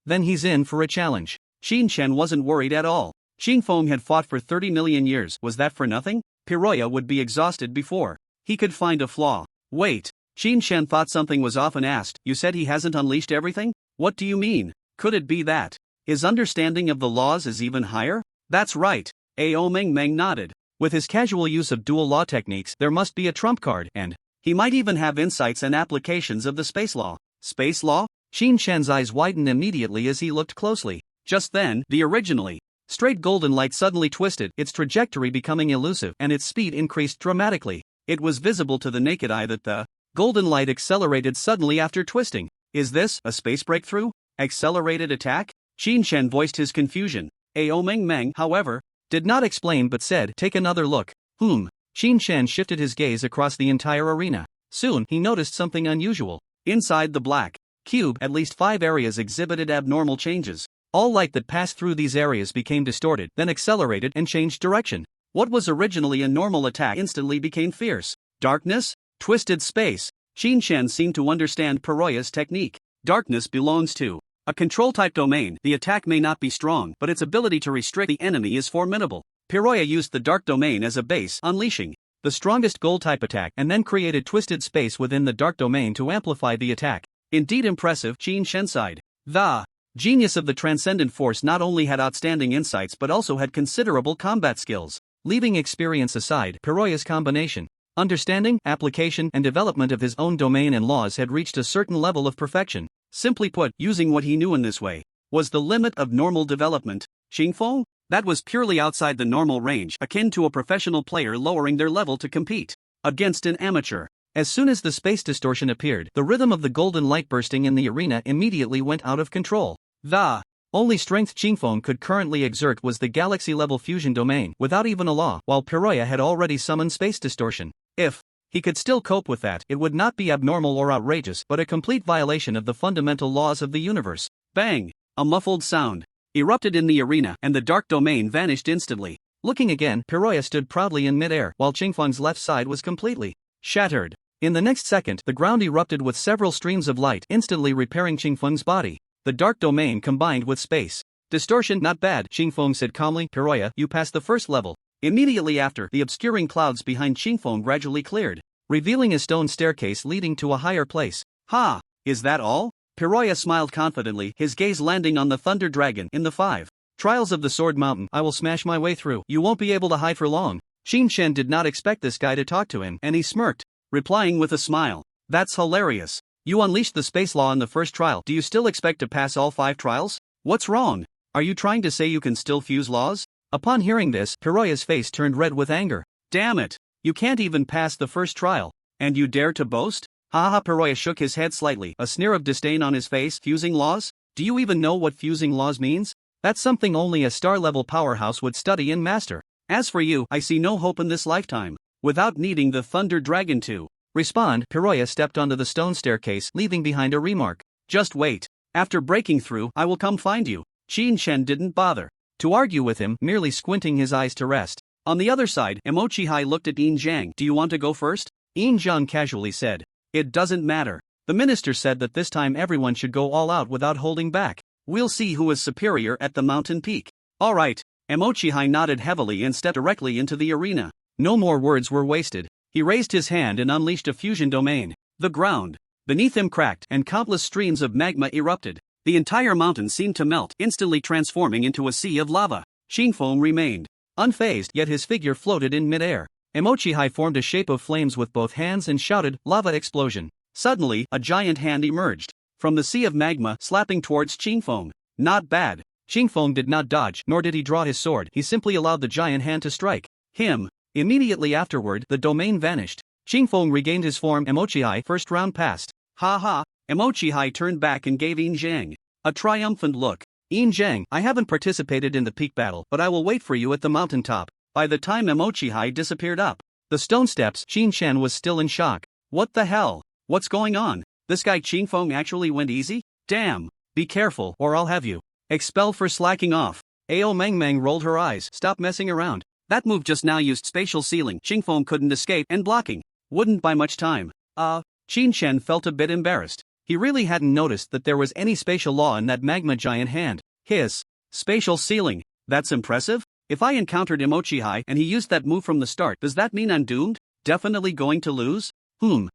Then he's in for a challenge. Xin Chen wasn't worried at all. Qingfeng had fought for 30 million years, was that for nothing? Peroya would be exhausted before he could find a flaw. Wait, Xin Chen thought something was off and asked, you said he hasn't unleashed everything? What do you mean? Could it be that his understanding of the laws is even higher? That's right. Ao Mengmeng nodded. With his casual use of dual law techniques, there must be a trump card, and he might even have insights and applications of the space law. Space law? Xin Chen's eyes widened immediately as he looked closely. Just then, the originally straight golden light suddenly twisted, its trajectory becoming elusive, and its speed increased dramatically. It was visible to the naked eye that the golden light accelerated suddenly after twisting. Is this a space breakthrough? Accelerated attack? Xin Chen voiced his confusion. Ao Mengmeng, however, did not explain but said, take another look. Xin Chen shifted his gaze across the entire arena. Soon, he noticed something unusual. Inside the black cube, at least 5 areas exhibited abnormal changes. All light that passed through these areas became distorted, then accelerated and changed direction. What was originally a normal attack instantly became fierce. Darkness? Twisted space. Xin Chen seemed to understand Peroya's technique. Darkness belongs to a control-type domain. The attack may not be strong, but its ability to restrict the enemy is formidable. Peroya used the dark domain as a base, unleashing the strongest gold-type attack, and then created twisted space within the dark domain to amplify the attack. Indeed impressive, Xin Chen sighed. The genius of the transcendent force not only had outstanding insights but also had considerable combat skills. Leaving experience aside, Peroya's combination, understanding, application, and development of his own domain and laws had reached a certain level of perfection. Simply put, using what he knew in this way was the limit of normal development. Qingfeng? That was purely outside the normal range, akin to a professional player lowering their level to compete against an amateur. As soon as the space distortion appeared, the rhythm of the golden light bursting in the arena immediately went out of control. The only strength Qingfeng could currently exert was the galaxy-level fusion domain, without even a law, while Peroya had already summoned space distortion. If he could still cope with that, it would not be abnormal or outrageous, but a complete violation of the fundamental laws of the universe. Bang! A muffled sound erupted in the arena and the dark domain vanished instantly. Looking again, Piroya stood proudly in midair while Qingfeng's left side was completely shattered. In the next second, the ground erupted with several streams of light, instantly repairing Qingfeng's body. The dark domain combined with space distortion. Not bad, Qingfeng said calmly. Piroya, you passed the first level. Immediately after, the obscuring clouds behind Qingfeng gradually cleared, revealing a stone staircase leading to a higher place. Ha! Is that all? Piroya smiled confidently, his gaze landing on the Thunder Dragon in the 5 Trials of the Sword Mountain. I will smash my way through. You won't be able to hide for long. Xin Shen did not expect this guy to talk to him, and he smirked, replying with a smile. That's hilarious. You unleashed the space law in the first trial. Do you still expect to pass all 5 trials? What's wrong? Are you trying to say you can still fuse laws? Upon hearing this, Piroya's face turned red with anger. Damn it! You can't even pass the first trial, and you dare to boast? Haha. Piroya shook his head slightly, a sneer of disdain on his face. Fusing laws? Do you even know what fusing laws means? That's something only a star-level powerhouse would study and master. As for you, I see no hope in this lifetime. Without needing the Thunder Dragon to respond, Piroya stepped onto the stone staircase, leaving behind a remark. Just wait. After breaking through, I will come find you. Qin Shen didn't bother to argue with him, merely squinting his eyes to rest. On the other side, Emochihai looked at Yin Zhang. Do you want to go first? Yin Zhang casually said. It doesn't matter. The minister said that this time everyone should go all out without holding back. We'll see who is superior at the mountain peak. Alright. Emochihai nodded heavily and stepped directly into the arena. No more words were wasted. He raised his hand and unleashed a fusion domain. The ground beneath him cracked and countless streams of magma erupted. The entire mountain seemed to melt, instantly transforming into a sea of lava. Qingfeng remained unfazed, yet his figure floated in midair. Emochihai formed a shape of flames with both hands and shouted, "Lava explosion!" Suddenly, a giant hand emerged from the sea of magma, slapping towards Qingfeng. Not bad. Qingfeng did not dodge, nor did he draw his sword. He simply allowed the giant hand to strike him. Immediately afterward, the domain vanished. Qingfeng regained his form. Emochihai, first round passed. Ha ha. Emochihai turned back and gave Yin Zhang a triumphant look. Yin Zhang, I haven't participated in the peak battle, but I will wait for you at the mountaintop. By the time Emochihai disappeared up the stone steps, Qin Shen was still in shock. What the hell? What's going on? This guy Qingfeng actually went easy? Damn. Be careful, or I'll have you expelled for slacking off. Ao Mengmeng rolled her eyes. Stop messing around. That move just now used spatial sealing. Qingfeng couldn't escape, and blocking wouldn't buy much time. Qin Shen felt a bit embarrassed. He really hadn't noticed that there was any spatial law in that magma giant hand. His spatial sealing. That's impressive. If I encountered Emochihai and he used that move from the start, does that mean I'm doomed? Definitely going to lose? Ao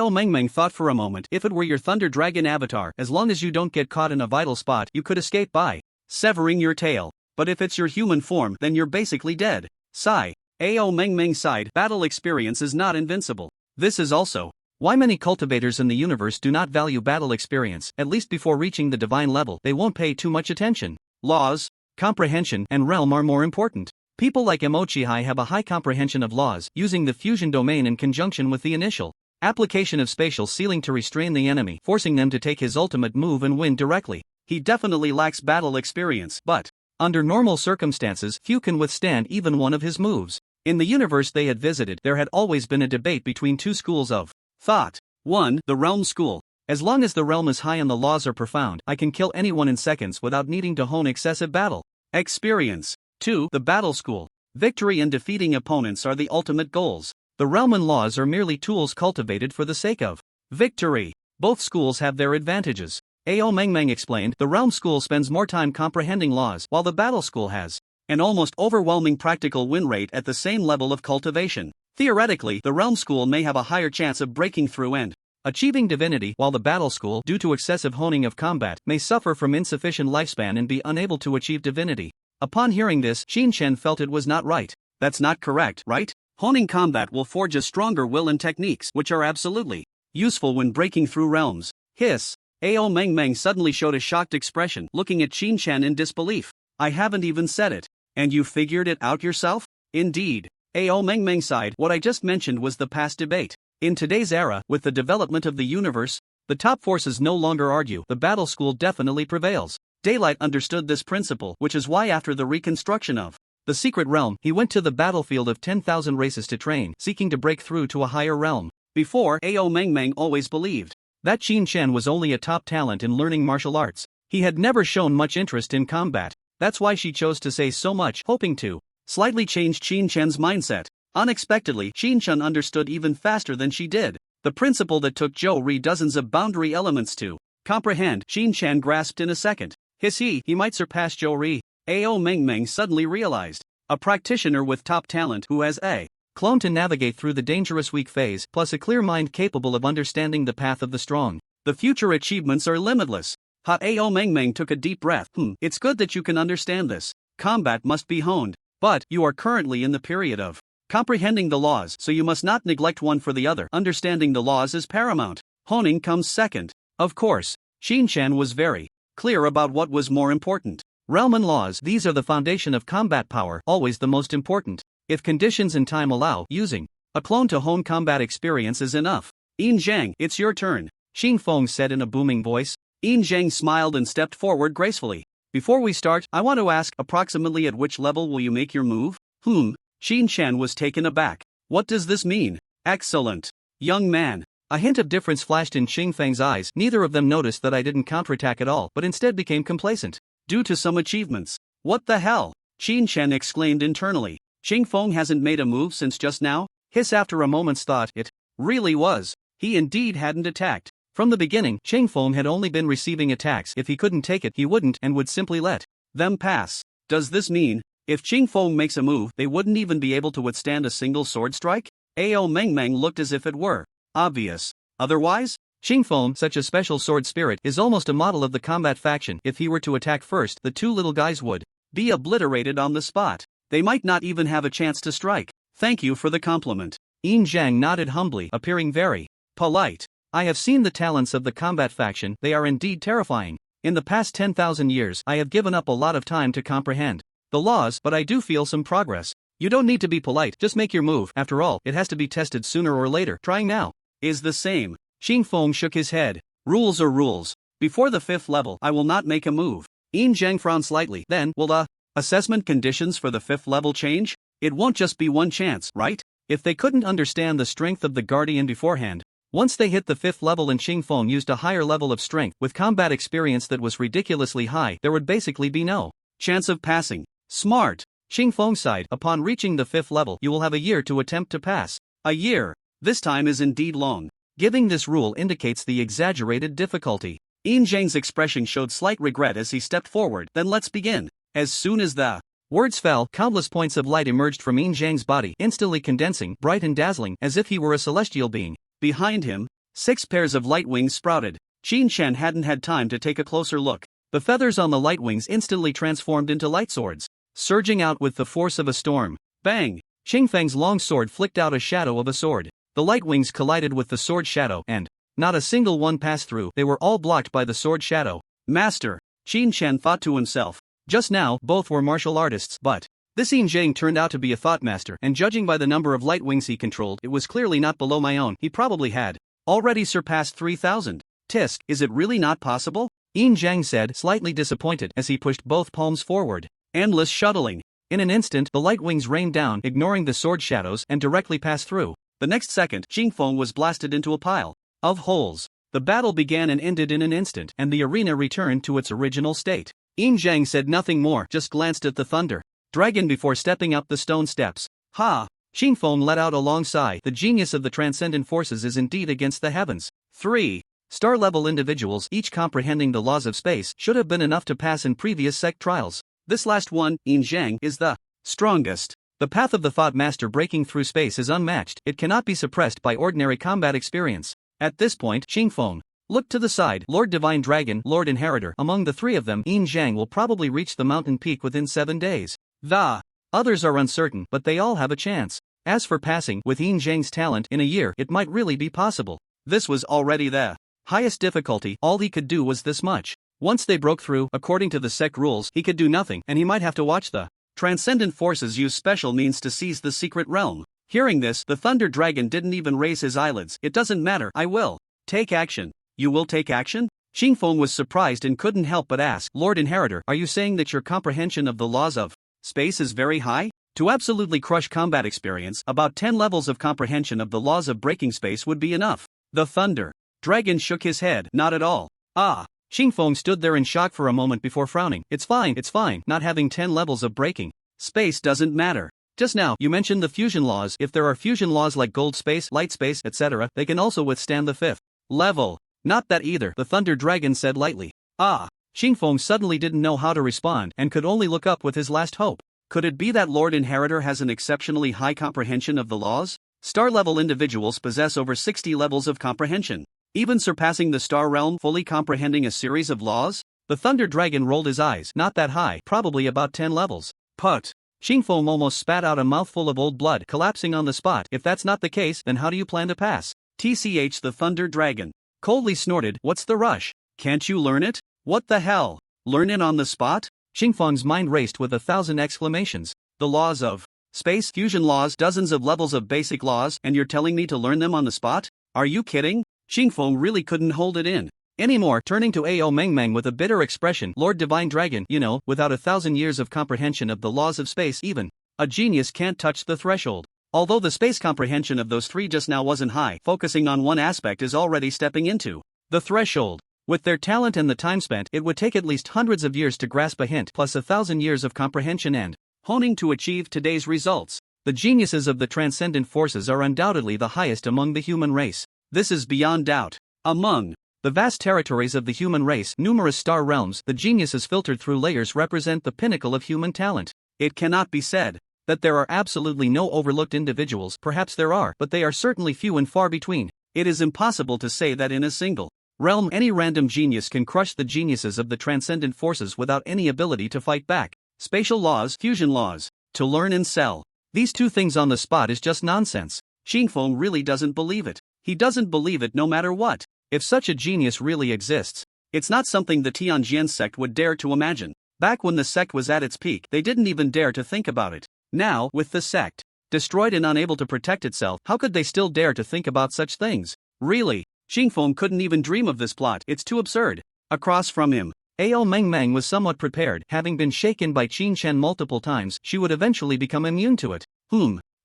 Mengmeng thought for a moment. If it were your Thunder Dragon avatar, as long as you don't get caught in a vital spot, you could escape by severing your tail. But if it's your human form, then you're basically dead. Sigh. Ao Mengmeng sighed. Battle experience is not invincible. This is also why many cultivators in the universe do not value battle experience. At least before reaching the divine level, they won't pay too much attention. Laws, comprehension, and realm are more important. People like Emochihai have a high comprehension of laws, using the fusion domain in conjunction with the initial application of spatial sealing to restrain the enemy, forcing them to take his ultimate move and win directly. He definitely lacks battle experience, but under normal circumstances, few can withstand even one of his moves. In the universe they had visited, there had always been a debate between two schools of thought. 1. The Realm School. As long as the realm is high and the laws are profound, I can kill anyone in seconds without needing to hone excessive battle experience. 2. The Battle School. Victory and defeating opponents are the ultimate goals. The realm and laws are merely tools cultivated for the sake of victory. Both schools have their advantages. Ao Mengmeng explained. The Realm School spends more time comprehending laws, while the Battle School has an almost overwhelming practical win rate at the same level of cultivation. Theoretically, the Realm School may have a higher chance of breaking through and achieving divinity, while the Battle School, due to excessive honing of combat, may suffer from insufficient lifespan and be unable to achieve divinity. Upon hearing this, Qin Shen felt it was not right. That's not correct, right? Honing combat will forge a stronger will and techniques, which are absolutely useful when breaking through realms. Hiss. Ao Mengmeng suddenly showed a shocked expression, looking at Qin Shen in disbelief. I haven't even said it. And you figured it out yourself? Indeed. Ao Mengmeng sighed. What I just mentioned was the past debate. In today's era, with the development of the universe, the top forces no longer argue. The Battle School definitely prevails. Daylight understood this principle, which is why after the reconstruction of the secret realm, he went to the battlefield of 10,000 races to train, seeking to break through to a higher realm. Before, Ao Mengmeng always believed that Qin Shen was only a top talent in learning martial arts. He had never shown much interest in combat. That's why she chose to say so much, hoping to slightly change Qin Chen's mindset. Unexpectedly, Qin Chen understood even faster than she did. The principle that took Zhou Ri dozens of boundary elements to comprehend, Qin Chen grasped in a second. He might surpass Zhou Ri. Ao Mengmeng suddenly realized. A practitioner with top talent who has a clone to navigate through the dangerous weak phase, plus a clear mind capable of understanding the path of the strong. The future achievements are limitless. Ao Mengmeng took a deep breath. It's good that you can understand this. Combat must be honed. But you are currently in the period of comprehending the laws, so you must not neglect one for the other. Understanding the laws is paramount. Honing comes second. Of course, Qin Chen was very clear about what was more important. Realm and laws, these are the foundation of combat power, always the most important. If conditions and time allow, using a clone to hone combat experience is enough. Yin Zhang, it's your turn, Xing Feng said in a booming voice. Yin Zhang smiled and stepped forward gracefully. Before we start, I want to ask, approximately at which level will you make your move? Qin Chen was taken aback. What does this mean? Excellent, young man. A hint of difference flashed in Xing Feng's eyes. Neither of them noticed that I didn't counterattack at all, but instead became complacent. Due to some achievements. What the hell? Qin Chen exclaimed internally. Xing Feng hasn't made a move since just now? Hiss after a moment's thought, it really was. He indeed hadn't attacked. From the beginning, Xing Feng had only been receiving attacks. If he couldn't take it, he wouldn't and would simply let them pass. Does this mean, if Xing Feng makes a move, they wouldn't even be able to withstand a single sword strike? Ao Mengmeng looked as if it were obvious. Otherwise, Xing Feng, such a special sword spirit, is almost a model of the combat faction. If he were to attack first, the two little guys would be obliterated on the spot. They might not even have a chance to strike. Thank you for the compliment. Yin Zhang nodded humbly, appearing very polite. I have seen the talents of the combat faction, they are indeed terrifying. In the past 10,000 years, I have given up a lot of time to comprehend the laws, but I do feel some progress. You don't need to be polite, just make your move. After all, it has to be tested sooner or later. Trying now is the same. Xing Feng shook his head. Rules are rules. Before the 5th level, I will not make a move. Yin Zhang frowned slightly. Then, will the assessment conditions for the 5th level change? It won't just be one chance, right? If they couldn't understand the strength of the Guardian beforehand, once they hit the 5th level and Xing Feng used a higher level of strength with combat experience that was ridiculously high, there would basically be no chance of passing. Smart. Xing Feng sighed. Upon reaching the 5th level, you will have a year to attempt to pass. A year. This time is indeed long. Giving this rule indicates the exaggerated difficulty. Yin Zhang's expression showed slight regret as he stepped forward. Then let's begin. As soon as the words fell, countless points of light emerged from Yin Zhang's body, instantly condensing, bright and dazzling, as if he were a celestial being. Behind him, 6 pairs of light wings sprouted. Qin Chen hadn't had time to take a closer look. The feathers on the light wings instantly transformed into light swords, surging out with the force of a storm. Bang! Xing Feng's long sword flicked out a shadow of a sword. The light wings collided with the sword shadow, and not a single one passed through. They were all blocked by the sword shadow. Master, Qin Chen thought to himself. Just now, both were martial artists, but this Yin Zhang turned out to be a thought master, and judging by the number of light wings he controlled, it was clearly not below my own. He probably had already surpassed 3,000. Tisk, is it really not possible? Yin Zhang said, slightly disappointed, as he pushed both palms forward. Endless shuttling. In an instant, the light wings rained down, ignoring the sword shadows, and directly passed through. The next second, Xing Feng was blasted into a pile of holes. The battle began and ended in an instant, and the arena returned to its original state. Yin Zhang said nothing more, just glanced at the thunder dragon before stepping up the stone steps. Ha! Xing Feng let out a long sigh. The genius of the transcendent forces is indeed against the heavens. 3. Star-level individuals, each comprehending the laws of space, should have been enough to pass in previous sect trials. This last one, Yin Zhang, is the strongest. The path of the Thought Master breaking through space is unmatched. It cannot be suppressed by ordinary combat experience. At this point, Xing Feng looked to the side. Lord Divine Dragon, Lord Inheritor. Among the 3 of them, Yin Zhang will probably reach the mountain peak within 7 days. The others are uncertain, but they all have a chance. As for passing, with Yin Zhang's talent, in a year, it might really be possible. This was already the highest difficulty. All he could do was this much. Once they broke through, according to the sect rules, he could do nothing, and he might have to watch the transcendent forces use special means to seize the secret realm. Hearing this, the Thunder Dragon didn't even raise his eyelids. It doesn't matter, I will take action. You will take action? Xing Feng was surprised and couldn't help but ask, Lord Inheritor, are you saying that your comprehension of the laws of space is very high? To absolutely crush combat experience, about 10 levels of comprehension of the laws of breaking space would be enough. The Thunder Dragon shook his head. Not at all. Ah. Xingfeng stood there in shock for a moment before frowning. It's fine, not having 10 levels of breaking space doesn't matter. Just now, you mentioned the fusion laws. If there are fusion laws like gold space, light space, etc., they can also withstand the 5th level. Not that either, the Thunder Dragon said lightly. Ah. Xingfeng suddenly didn't know how to respond and could only look up with his last hope. Could it be that Lord Inheritor has an exceptionally high comprehension of the laws? Star-level individuals possess over 60 levels of comprehension, even surpassing the Star Realm, fully comprehending a series of laws? The Thunder Dragon rolled his eyes. Not that high, probably about 10 levels. Put. Xingfeng almost spat out a mouthful of old blood, collapsing on the spot. If that's not the case, then how do you plan to pass? TCH the Thunder Dragon coldly snorted. What's the rush? Can't you learn it? What the hell? Learn it on the spot? Xingfeng's mind raced with 1,000 exclamations. The laws of space, fusion laws, dozens of levels of basic laws, and you're telling me to learn them on the spot? Are you kidding? Xingfeng really couldn't hold it in anymore, turning to Ao Mengmeng with a bitter expression. Lord Divine Dragon, you know, without 1,000 years of comprehension of the laws of space, even a genius can't touch the threshold. Although the space comprehension of those three just now wasn't high, focusing on one aspect is already stepping into the threshold. With their talent and the time spent, it would take at least hundreds of years to grasp a hint, plus 1,000 years of comprehension and honing to achieve today's results. The geniuses of the transcendent forces are undoubtedly the highest among the human race. This is beyond doubt. Among the vast territories of the human race, numerous star realms, the geniuses filtered through layers represent the pinnacle of human talent. It cannot be said that there are absolutely no overlooked individuals. Perhaps there are, but they are certainly few and far between. It is impossible to say that in a single realm any random genius can crush the geniuses of the transcendent forces without any ability to fight back. Spatial laws, fusion laws, to learn and sell these two things on the spot is just nonsense. Xingfeng really doesn't believe it. He doesn't believe it no matter what. If such a genius really exists, it's not something the Tianjian sect would dare to imagine. Back when the sect was at its peak, they didn't even dare to think about it. Now, with the sect destroyed and unable to protect itself, how could they still dare to think about such things? Really? Xingfeng couldn't even dream of this plot. It's too absurd. Across from him, Ao Mengmeng was somewhat prepared. Having been shaken by Qin Shen multiple times, she would eventually become immune to it.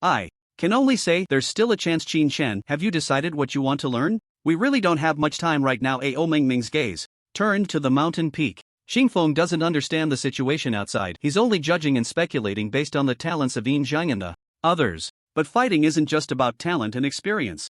I can only say there's still a chance. Qin Shen, have you decided what you want to learn? We really don't have much time right now. Ao Mengmeng's gaze turned to the mountain peak. Xingfeng doesn't understand the situation outside. He's only judging and speculating based on the talents of Yin Zhang and the others. But fighting isn't just about talent and experience.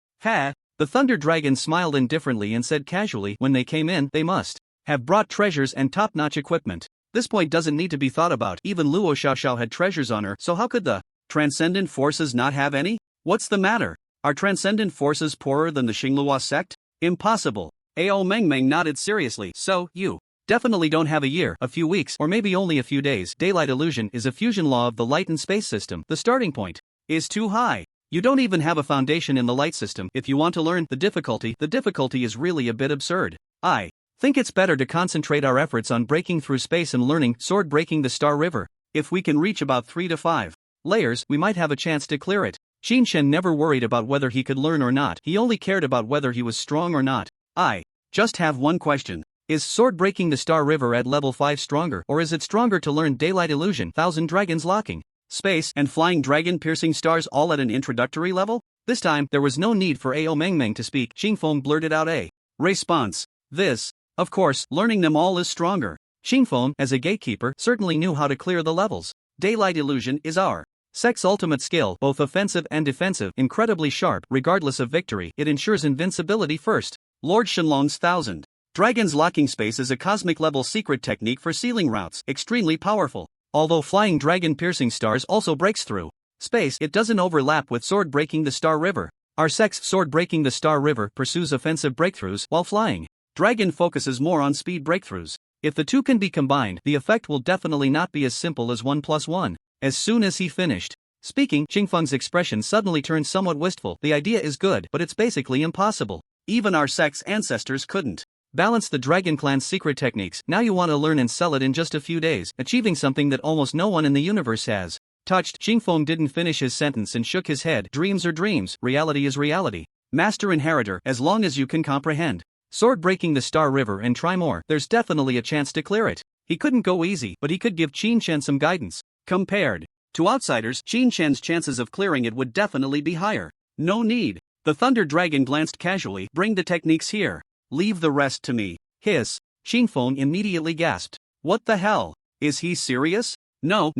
The Thunder Dragon smiled indifferently and said casually, when they came in, they must have brought treasures and top-notch equipment. This point doesn't need to be thought about. Even Luo Xiaoxiao had treasures on her, so how could the transcendent forces not have any? What's the matter? Are transcendent forces poorer than the Xinglua sect? Impossible. Ao Mengmeng nodded seriously. So, you definitely don't have a year, a few weeks, or maybe only a few days. Daylight illusion is a fusion law of the light and space system. The starting point is too high. You don't even have a foundation in the light system. If you want to learn the difficulty is really a bit absurd. I think it's better to concentrate our efforts on breaking through space and learning sword breaking the Star River. If we can reach about 3 to 5 layers, we might have a chance to clear it. Qin Shen never worried about whether he could learn or not. He only cared about whether he was strong or not. I just have one question. Is sword breaking the Star River at level 5 stronger, or is it stronger to learn daylight illusion, 1,000 dragons locking space, and flying dragon piercing stars all at an introductory level? This time, there was no need for Ao Mengmeng to speak. Xingfeng blurted out a response. This, of course, learning them all is stronger. Xingfeng, as a gatekeeper, certainly knew how to clear the levels. Daylight illusion is our sect's ultimate skill, both offensive and defensive, incredibly sharp. Regardless of victory, it ensures invincibility first. Lord Shenlong's 1,000 dragons locking space is a cosmic level secret technique for sealing routes, extremely powerful. Although flying dragon piercing stars also breaks through space, it doesn't overlap with sword breaking the Star River. Our sect's sword breaking the Star River pursues offensive breakthroughs, while flying dragon focuses more on speed breakthroughs. If the two can be combined, the effect will definitely not be as simple as 1 + 1. As soon as he finished speaking, Xingfeng's expression suddenly turned somewhat wistful. The idea is good, but it's basically impossible. Even our sect's ancestors couldn't balance the Dragon Clan's secret techniques. Now you want to learn and sell it in just a few days, achieving something that almost no one in the universe has touched. Xingfeng didn't finish his sentence and shook his head. Dreams are dreams, reality is reality. Master Inheritor, as long as you can comprehend sword breaking the Star River and try more, there's definitely a chance to clear it. He couldn't go easy, but he could give Qin Shen some guidance. Compared to outsiders, Qin Shen's chances of clearing it would definitely be higher. No need. The Thunder Dragon glanced casually. Bring the techniques here. Leave the rest to me. Hiss. Xingfeng immediately gasped. What the hell? Is he serious? No,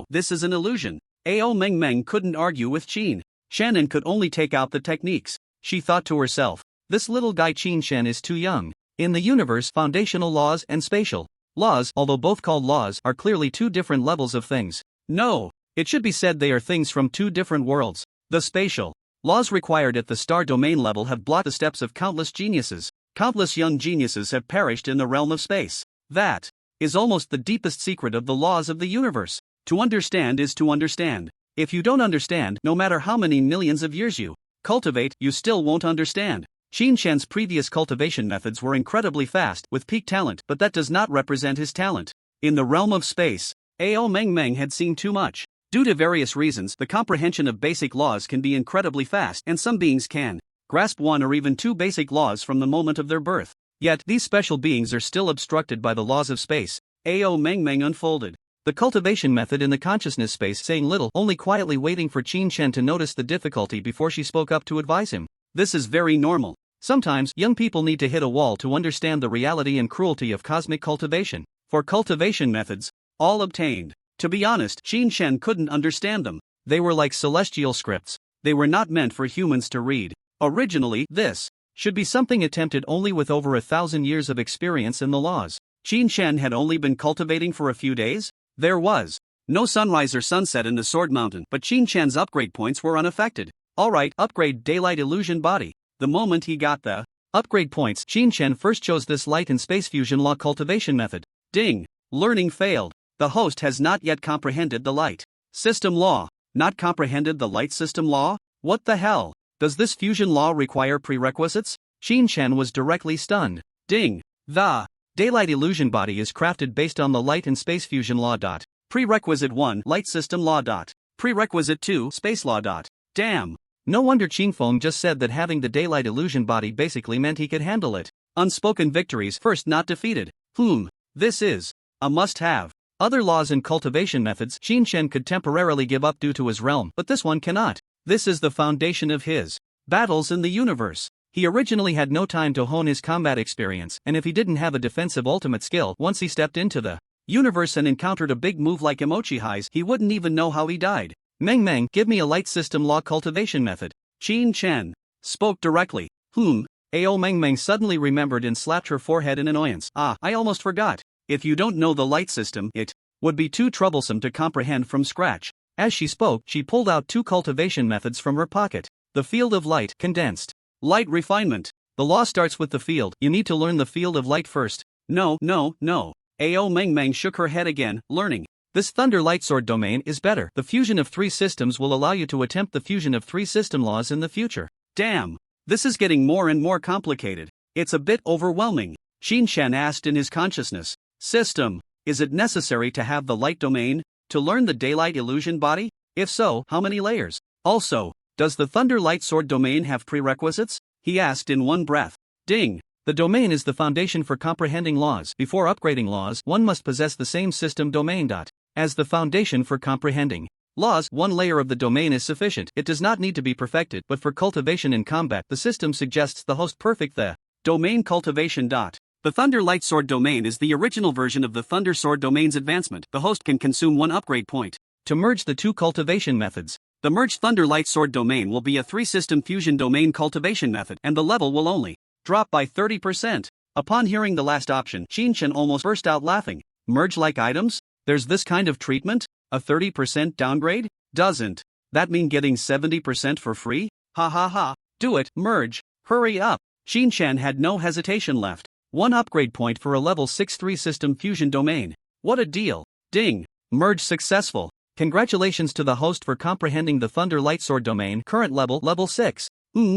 this is an illusion. Ao Meng Meng couldn't argue with Qin. Shannon could only take out the techniques. She thought to herself, this little guy Qin Shen is too young. In the universe, foundational laws and spatial laws, although both called laws, are clearly two different levels of things. No, it should be said they are things from two different worlds. The spatial laws required at the star domain level have blocked the steps of countless geniuses. Countless young geniuses have perished in the realm of space. That is almost the deepest secret of the laws of the universe. To understand is to understand. If you don't understand, no matter how many millions of years you cultivate, you still won't understand. Qin Shen's previous cultivation methods were incredibly fast, with peak talent, but that does not represent his talent. In the realm of space, Ao Meng Meng had seen too much. Due to various reasons, the comprehension of basic laws can be incredibly fast, and some beings can grasp one or even two basic laws from the moment of their birth. Yet, these special beings are still obstructed by the laws of space. Ao Meng Meng unfolded the cultivation method in the consciousness space, saying little, only quietly waiting for Qin Shen to notice the difficulty before she spoke up to advise him. This is very normal. Sometimes, young people need to hit a wall to understand the reality and cruelty of cosmic cultivation. For cultivation methods, all obtained. To be honest, Qin Shen couldn't understand them. They were like celestial scripts. They were not meant for humans to read. Originally, this should be something attempted only with over 1,000 years of experience in the laws. Qin Shen had only been cultivating for a few days. There was no sunrise or sunset in the Sword Mountain, but Qin Shen's upgrade points were unaffected. Alright, upgrade Daylight Illusion Body. The moment he got the upgrade points, Qin Shen first chose this light and space fusion law cultivation method. Ding! Learning failed. The host has not yet comprehended the light system law. Not comprehended the light system law? What the hell? Does this fusion law require prerequisites? Qin Shen was directly stunned. Ding! The Daylight Illusion Body is crafted based on the light and space fusion law. Prerequisite 1 Light System Law. Prerequisite 2 Space Law. Damn! No wonder Qingfeng just said that having the Daylight Illusion Body basically meant he could handle it. Unspoken victories first not defeated. This is a must-have. Other laws and cultivation methods Qin Shen could temporarily give up due to his realm, but this one cannot. This is the foundation of his battles in the universe. He originally had no time to hone his combat experience, and if he didn't have a defensive ultimate skill, once he stepped into the universe and encountered a big move like Emochi Highs, he wouldn't even know how he died. Meng Meng, give me a light system law cultivation method. Qin Shen spoke directly. Ao Meng Meng suddenly remembered and slapped her forehead in annoyance. I almost forgot. If you don't know the light system, it would be too troublesome to comprehend from scratch. As she spoke, she pulled out two cultivation methods from her pocket. The field of light, condensed light refinement. The law starts with the field. You need to learn the field of light first. No. Ao Meng Meng shook her head again, learning. This Thunder Light Sword domain is better. The fusion of 3 systems will allow you to attempt the fusion of 3 system laws in the future. Damn! This is getting more and more complicated. It's a bit overwhelming. Qin Shen asked in his consciousness. System. Is it necessary to have the light domain to learn the Daylight Illusion Body? If so, how many layers? Also, does the Thunder Light Sword domain have prerequisites? He asked in one breath. Ding! The domain is the foundation for comprehending laws. Before upgrading laws, one must possess the same system domain. As the foundation for comprehending laws, one layer of the domain is sufficient. It does not need to be perfected, but for cultivation in combat, the system suggests the host perfect the domain cultivation. The Thunder Light Sword domain is the original version of the Thunder Sword domain's advancement. The host can consume 1 upgrade point to merge the 2 cultivation methods. The merged Thunder Light Sword domain will be a 3-system fusion domain cultivation method, and the level will only drop by 30%. Upon hearing the last option, Qin Shen almost burst out laughing. Merge like items? There's this kind of treatment? A 30% downgrade? Doesn't that mean getting 70% for free? Ha ha ha. Do it, merge. Hurry up. Qin Shen had no hesitation left. 1 upgrade point for a level 6 3-system fusion domain. What a deal. Ding. Merge successful. Congratulations to the host for comprehending the Thunder Light Sword domain. Current level 6.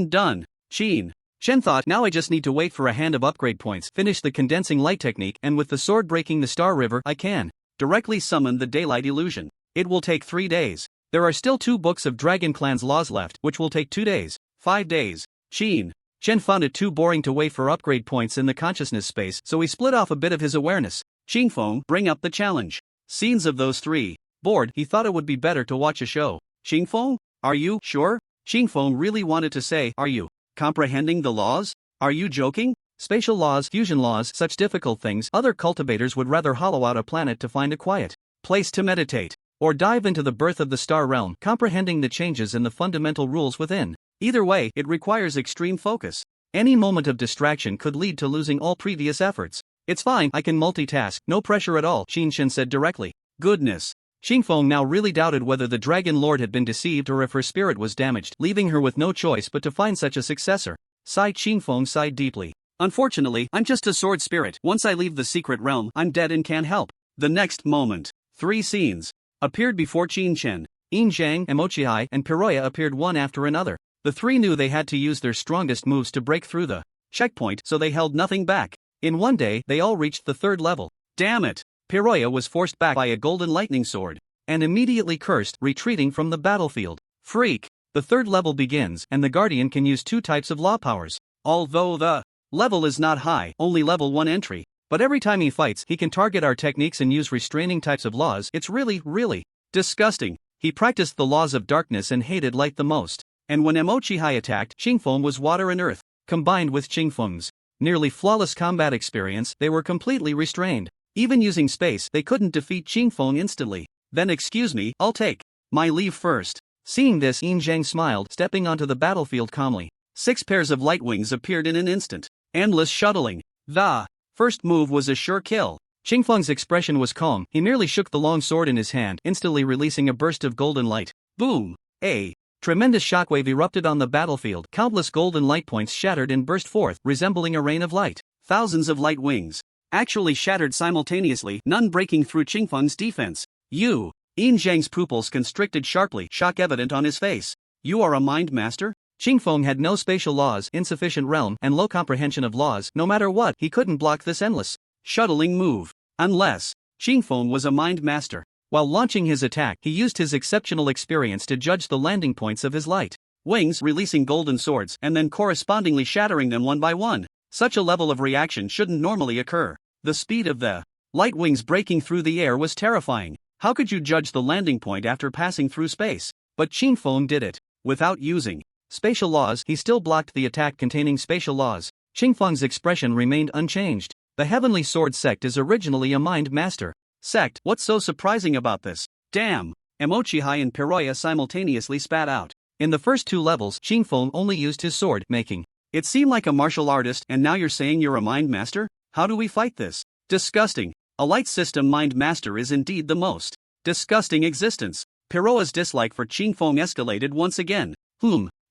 Done. Qin Shen thought, now I just need to wait for a hand of upgrade points, finish the condensing light technique, and with the sword breaking the Star River, I can directly summon the Daylight Illusion. It will take 3 days. There are still 2 books of Dragon Clan's laws left, which will take 2 days. 5 days. Qin Shen found it too boring to wait for upgrade points in the consciousness space, so he split off a bit of his awareness. Qingfeng, bring up the challenge. Scenes of those 3. Bored, he thought it would be better to watch a show. Qingfeng, are you sure? Qingfeng really wanted to say, are you comprehending the laws? Are you joking? Spatial laws, fusion laws, such difficult things, other cultivators would rather hollow out a planet to find a quiet place to meditate, or dive into the birth of the star realm, comprehending the changes in the fundamental rules within. Either way, it requires extreme focus. Any moment of distraction could lead to losing all previous efforts. It's fine, I can multitask, no pressure at all, Qinshan said directly. Goodness. Xingfeng now really doubted whether the Dragon Lord had been deceived or if her spirit was damaged, leaving her with no choice but to find such a successor. Xingfeng sighed deeply. Unfortunately, I'm just a sword spirit. Once I leave the secret realm, I'm dead and can't help. The next moment, 3 scenes appeared before Qinshan. Yinjiang, Emochihai, and Piroya appeared one after another. The 3 knew they had to use their strongest moves to break through the checkpoint, so they held nothing back. In one day, they all reached the 3rd level. Damn it! Piroya was forced back by a golden lightning sword, and immediately cursed, retreating from the battlefield. Freak! The 3rd level begins, and the Guardian can use 2 types of law powers. Although the level is not high, only level 1 entry, but every time he fights, he can target our techniques and use restraining types of laws. It's really disgusting. He practiced the laws of darkness and hated light the most. And when Emochihai attacked, Xingfeng was water and earth. Combined with Xingfeng's nearly flawless combat experience, they were completely restrained. Even using space, they couldn't defeat Xingfeng instantly. Then excuse me, I'll take my leave first. Seeing this, Yinjiang smiled, stepping onto the battlefield calmly. 6 pairs of light wings appeared in an instant. Endless shuttling. The first move was a sure kill. Xingfeng's expression was calm. He merely shook the long sword in his hand, instantly releasing a burst of golden light. Boom! A tremendous shockwave erupted on the battlefield. Countless golden light points shattered and burst forth, resembling a rain of light. Thousands of light wings actually shattered simultaneously, none breaking through Xingfeng's defense. You! Yinjiang's pupils constricted sharply, shock evident on his face. You are a mind master? Xingfeng had no spatial laws, insufficient realm, and low comprehension of laws. No matter what, he couldn't block this endless shuttling move. Unless Xingfeng was a mind master. While launching his attack, he used his exceptional experience to judge the landing points of his light wings, releasing golden swords and then correspondingly shattering them one by one. Such a level of reaction shouldn't normally occur. The speed of the light wings breaking through the air was terrifying. How could you judge the landing point after passing through space? But Xingfeng did it. Without using spatial laws, he still blocked the attack containing spatial laws. Xingfeng's expression remained unchanged. The Heavenly Sword Sect is originally a mind master sect. What's so surprising about this? Damn! Emochihai and Piroya simultaneously spat out. In the first 2 levels, Xingfeng only used his sword, making it seem like a martial artist, and now you're saying you're a mind master? How do we fight this? Disgusting. A light system mind master is indeed the most disgusting existence. Piroya's dislike for Xingfeng escalated once again.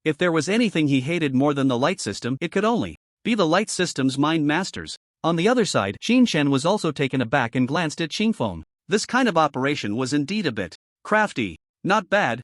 If there was anything he hated more than the light system, it could only be the light system's mind masters. On the other side, Qinshan was also taken aback and glanced at Xingfeng. This kind of operation was indeed a bit crafty. Not bad.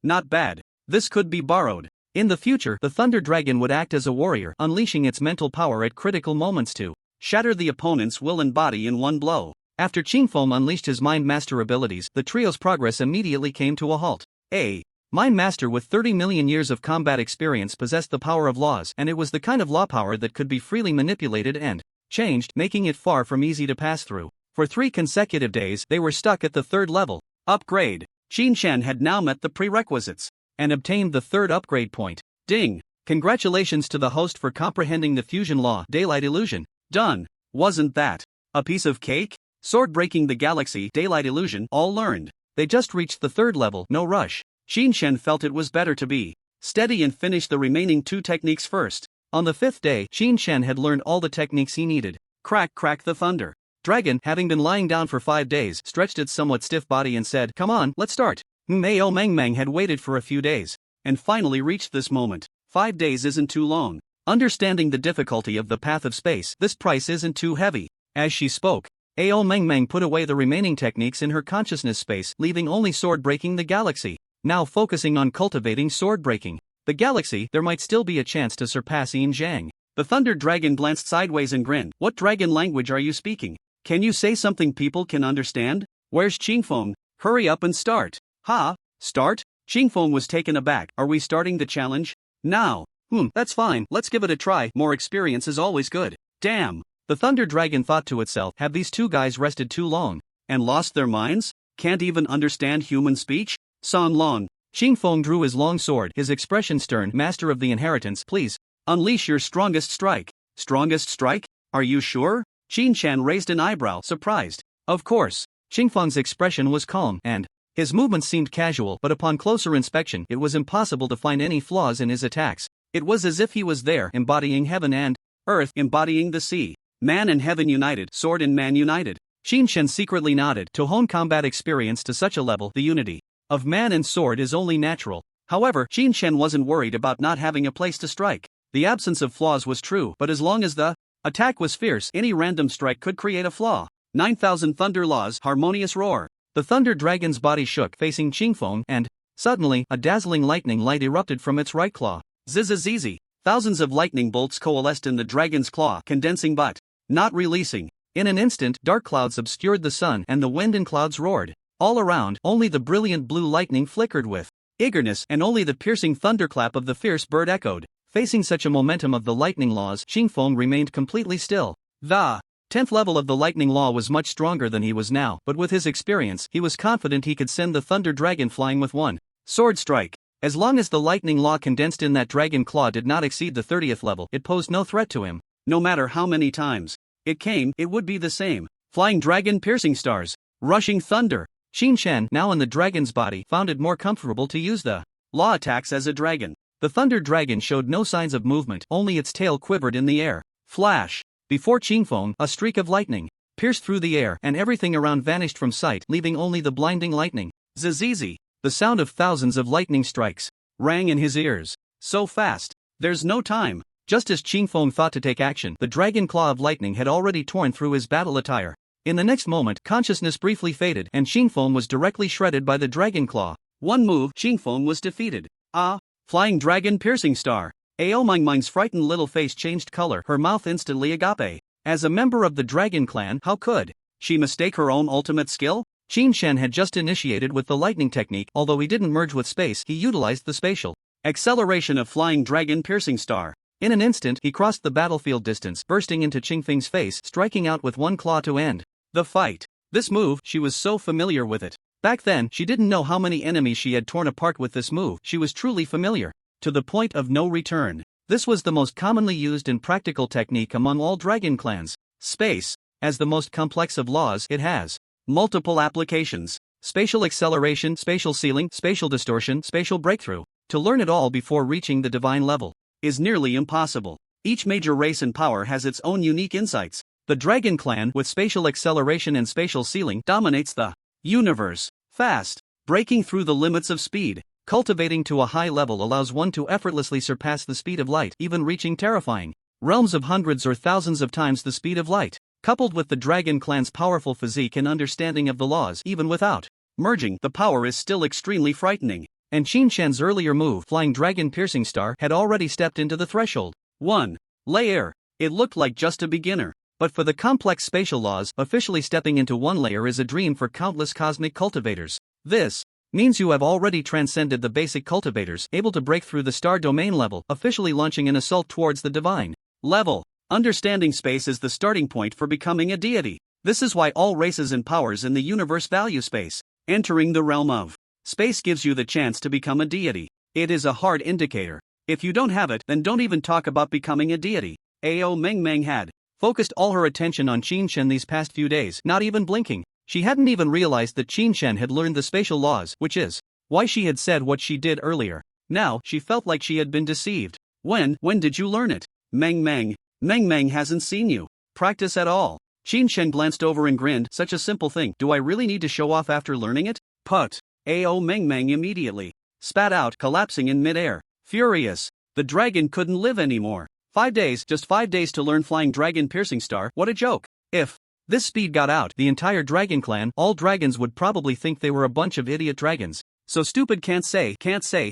This could be borrowed. In the future, the Thunder Dragon would act as a warrior, unleashing its mental power at critical moments to shatter the opponent's will and body in one blow. After Xingfeng unleashed his Mind Master abilities, the trio's progress immediately came to a halt. A Mind Master with 30 million years of combat experience possessed the power of laws, and it was the kind of law power that could be freely manipulated and changed, making it far from easy to pass through. For 3 consecutive days, they were stuck at the 3rd level. Upgrade. Qinshan had now met the prerequisites and obtained the 3rd upgrade point. Ding! Congratulations to the host for comprehending the fusion law, daylight illusion. Done. Wasn't that a piece of cake? Sword breaking the galaxy, daylight illusion, all learned. They just reached the 3rd level, no rush. Qinshan felt it was better to be steady and finish the remaining 2 techniques first. On the 5th day, Qinshan had learned all the techniques he needed. Crack the thunder. Dragon, having been lying down for 5 days, stretched its somewhat stiff body and said, "Come on, let's start." Mao Mengmeng had waited for a few days and finally reached this moment. 5 days isn't too long. Understanding the difficulty of the path of space, this price isn't too heavy. As she spoke, Ao Mengmeng put away the remaining techniques in her consciousness space, leaving only sword breaking the galaxy. Now focusing on cultivating sword breaking the galaxy, there might still be a chance to surpass Yinjiang. The Thunder Dragon glanced sideways and grinned. What dragon language are you speaking? Can you say something people can understand? Where's Xingfeng? Hurry up and start. Start? Xingfeng was taken aback. Are we starting the challenge? Now. That's fine, let's give it a try. More experience is always good. Damn. The Thunder Dragon thought to itself, have these 2 guys rested too long and lost their minds? Can't even understand human speech? San Long. Xingfeng drew his long sword, his expression stern. Master of the inheritance, please unleash your strongest strike. Strongest strike? Are you sure? Qin Shan raised an eyebrow, surprised. Of course. Qingfeng's expression was calm, and his movements seemed casual, but upon closer inspection, it was impossible to find any flaws in his attacks. It was as if he was there, embodying heaven and earth, embodying the sea. Man and heaven united, sword and man united. Qin Shan secretly nodded. To hone combat experience to such a level, the unity of man and sword is only natural. However, Qin Shan wasn't worried about not having a place to strike. The absence of flaws was true, but as long as the attack was fierce, any random strike could create a flaw. 9,000 thunder laws, harmonious roar. The thunder dragon's body shook, facing Qingfeng, and suddenly, a dazzling lightning light erupted from its right claw. Zizzizizi. Thousands of lightning bolts coalesced in the dragon's claw, condensing but not releasing. In an instant, dark clouds obscured the sun, and the wind and clouds roared. All around, only the brilliant blue lightning flickered with eagerness, and only the piercing thunderclap of the fierce bird echoed. Facing such a momentum of the lightning laws, Qingfeng remained completely still. The 10th level of the lightning law was much stronger than he was now, but with his experience, he was confident he could send the thunder dragon flying with one sword strike. As long as the lightning law condensed in that dragon claw did not exceed the 30th level, it posed no threat to him. No matter how many times it came, it would be the same. Flying dragon, piercing stars, rushing thunder. Qin Shan, now in the dragon's body, found it more comfortable to use the law attacks as a dragon. The thunder dragon showed no signs of movement, only its tail quivered in the air. Flash! Before Qingfeng, a streak of lightning pierced through the air, and everything around vanished from sight, leaving only the blinding lightning. Zizizi! The sound of thousands of lightning strikes rang in his ears. So fast! There's no time! Just as Qingfeng thought to take action, the dragon claw of lightning had already torn through his battle attire. In the next moment, consciousness briefly faded, and Qingfeng was directly shredded by the dragon claw. One move, Qingfeng was defeated. Ah! Flying dragon, piercing star. Ao Mingming's frightened little face changed color, her mouth instantly agape. As a member of the dragon clan, how could she mistake her own ultimate skill? Qin Shan had just initiated with the lightning technique. Although he didn't merge with space, he utilized the spatial acceleration of flying dragon, piercing star. In an instant, he crossed the battlefield distance, bursting into Qingfeng's face, striking out with one claw to end the fight. This move, she was so familiar with it. Back then, she didn't know how many enemies she had torn apart with this move. She was truly familiar. To the point of no return. This was the most commonly used and practical technique among all dragon clans. Space. As the most complex of laws, it has multiple applications. Spatial acceleration, spatial ceiling, spatial distortion, spatial breakthrough. To learn it all before reaching the divine level is nearly impossible. Each major race and power has its own unique insights. The dragon clan, with spatial acceleration and spatial ceiling, dominates the universe. Fast. Breaking through the limits of speed. Cultivating to a high level allows one to effortlessly surpass the speed of light, even reaching terrifying realms of hundreds or thousands of times the speed of light. Coupled with the dragon clan's powerful physique and understanding of the laws, even without merging, the power is still extremely frightening. And Qin Shan's earlier move, flying dragon piercing star, had already stepped into the threshold. 1 layer. It looked like just a beginner. But for the complex spatial laws, officially stepping into one layer is a dream for countless cosmic cultivators. This means you have already transcended the basic cultivators, able to break through the star domain level, officially launching an assault towards the divine level. Understanding space is the starting point for becoming a deity. This is why all races and powers in the universe value space. Entering the realm of space gives you the chance to become a deity. It is a hard indicator. If you don't have it, then don't even talk about becoming a deity. Ao Mingming had focused all her attention on Qin Shan these past few days, not even blinking. She hadn't even realized that Qin Shan had learned the spatial laws, which is why she had said what she did earlier. Now, she felt like she had been deceived. When did you learn it? Meng hasn't seen you practice at all. Qin Shan glanced over and grinned. Such a simple thing. Do I really need to show off after learning it? Put. Ao Meng immediately spat out, collapsing in midair. Furious. The dragon couldn't live anymore. 5 days, just 5 days to learn flying dragon piercing star. What a joke. If this speed got out, the entire dragon clan, all dragons would probably think they were a bunch of idiot dragons. So stupid, can't say,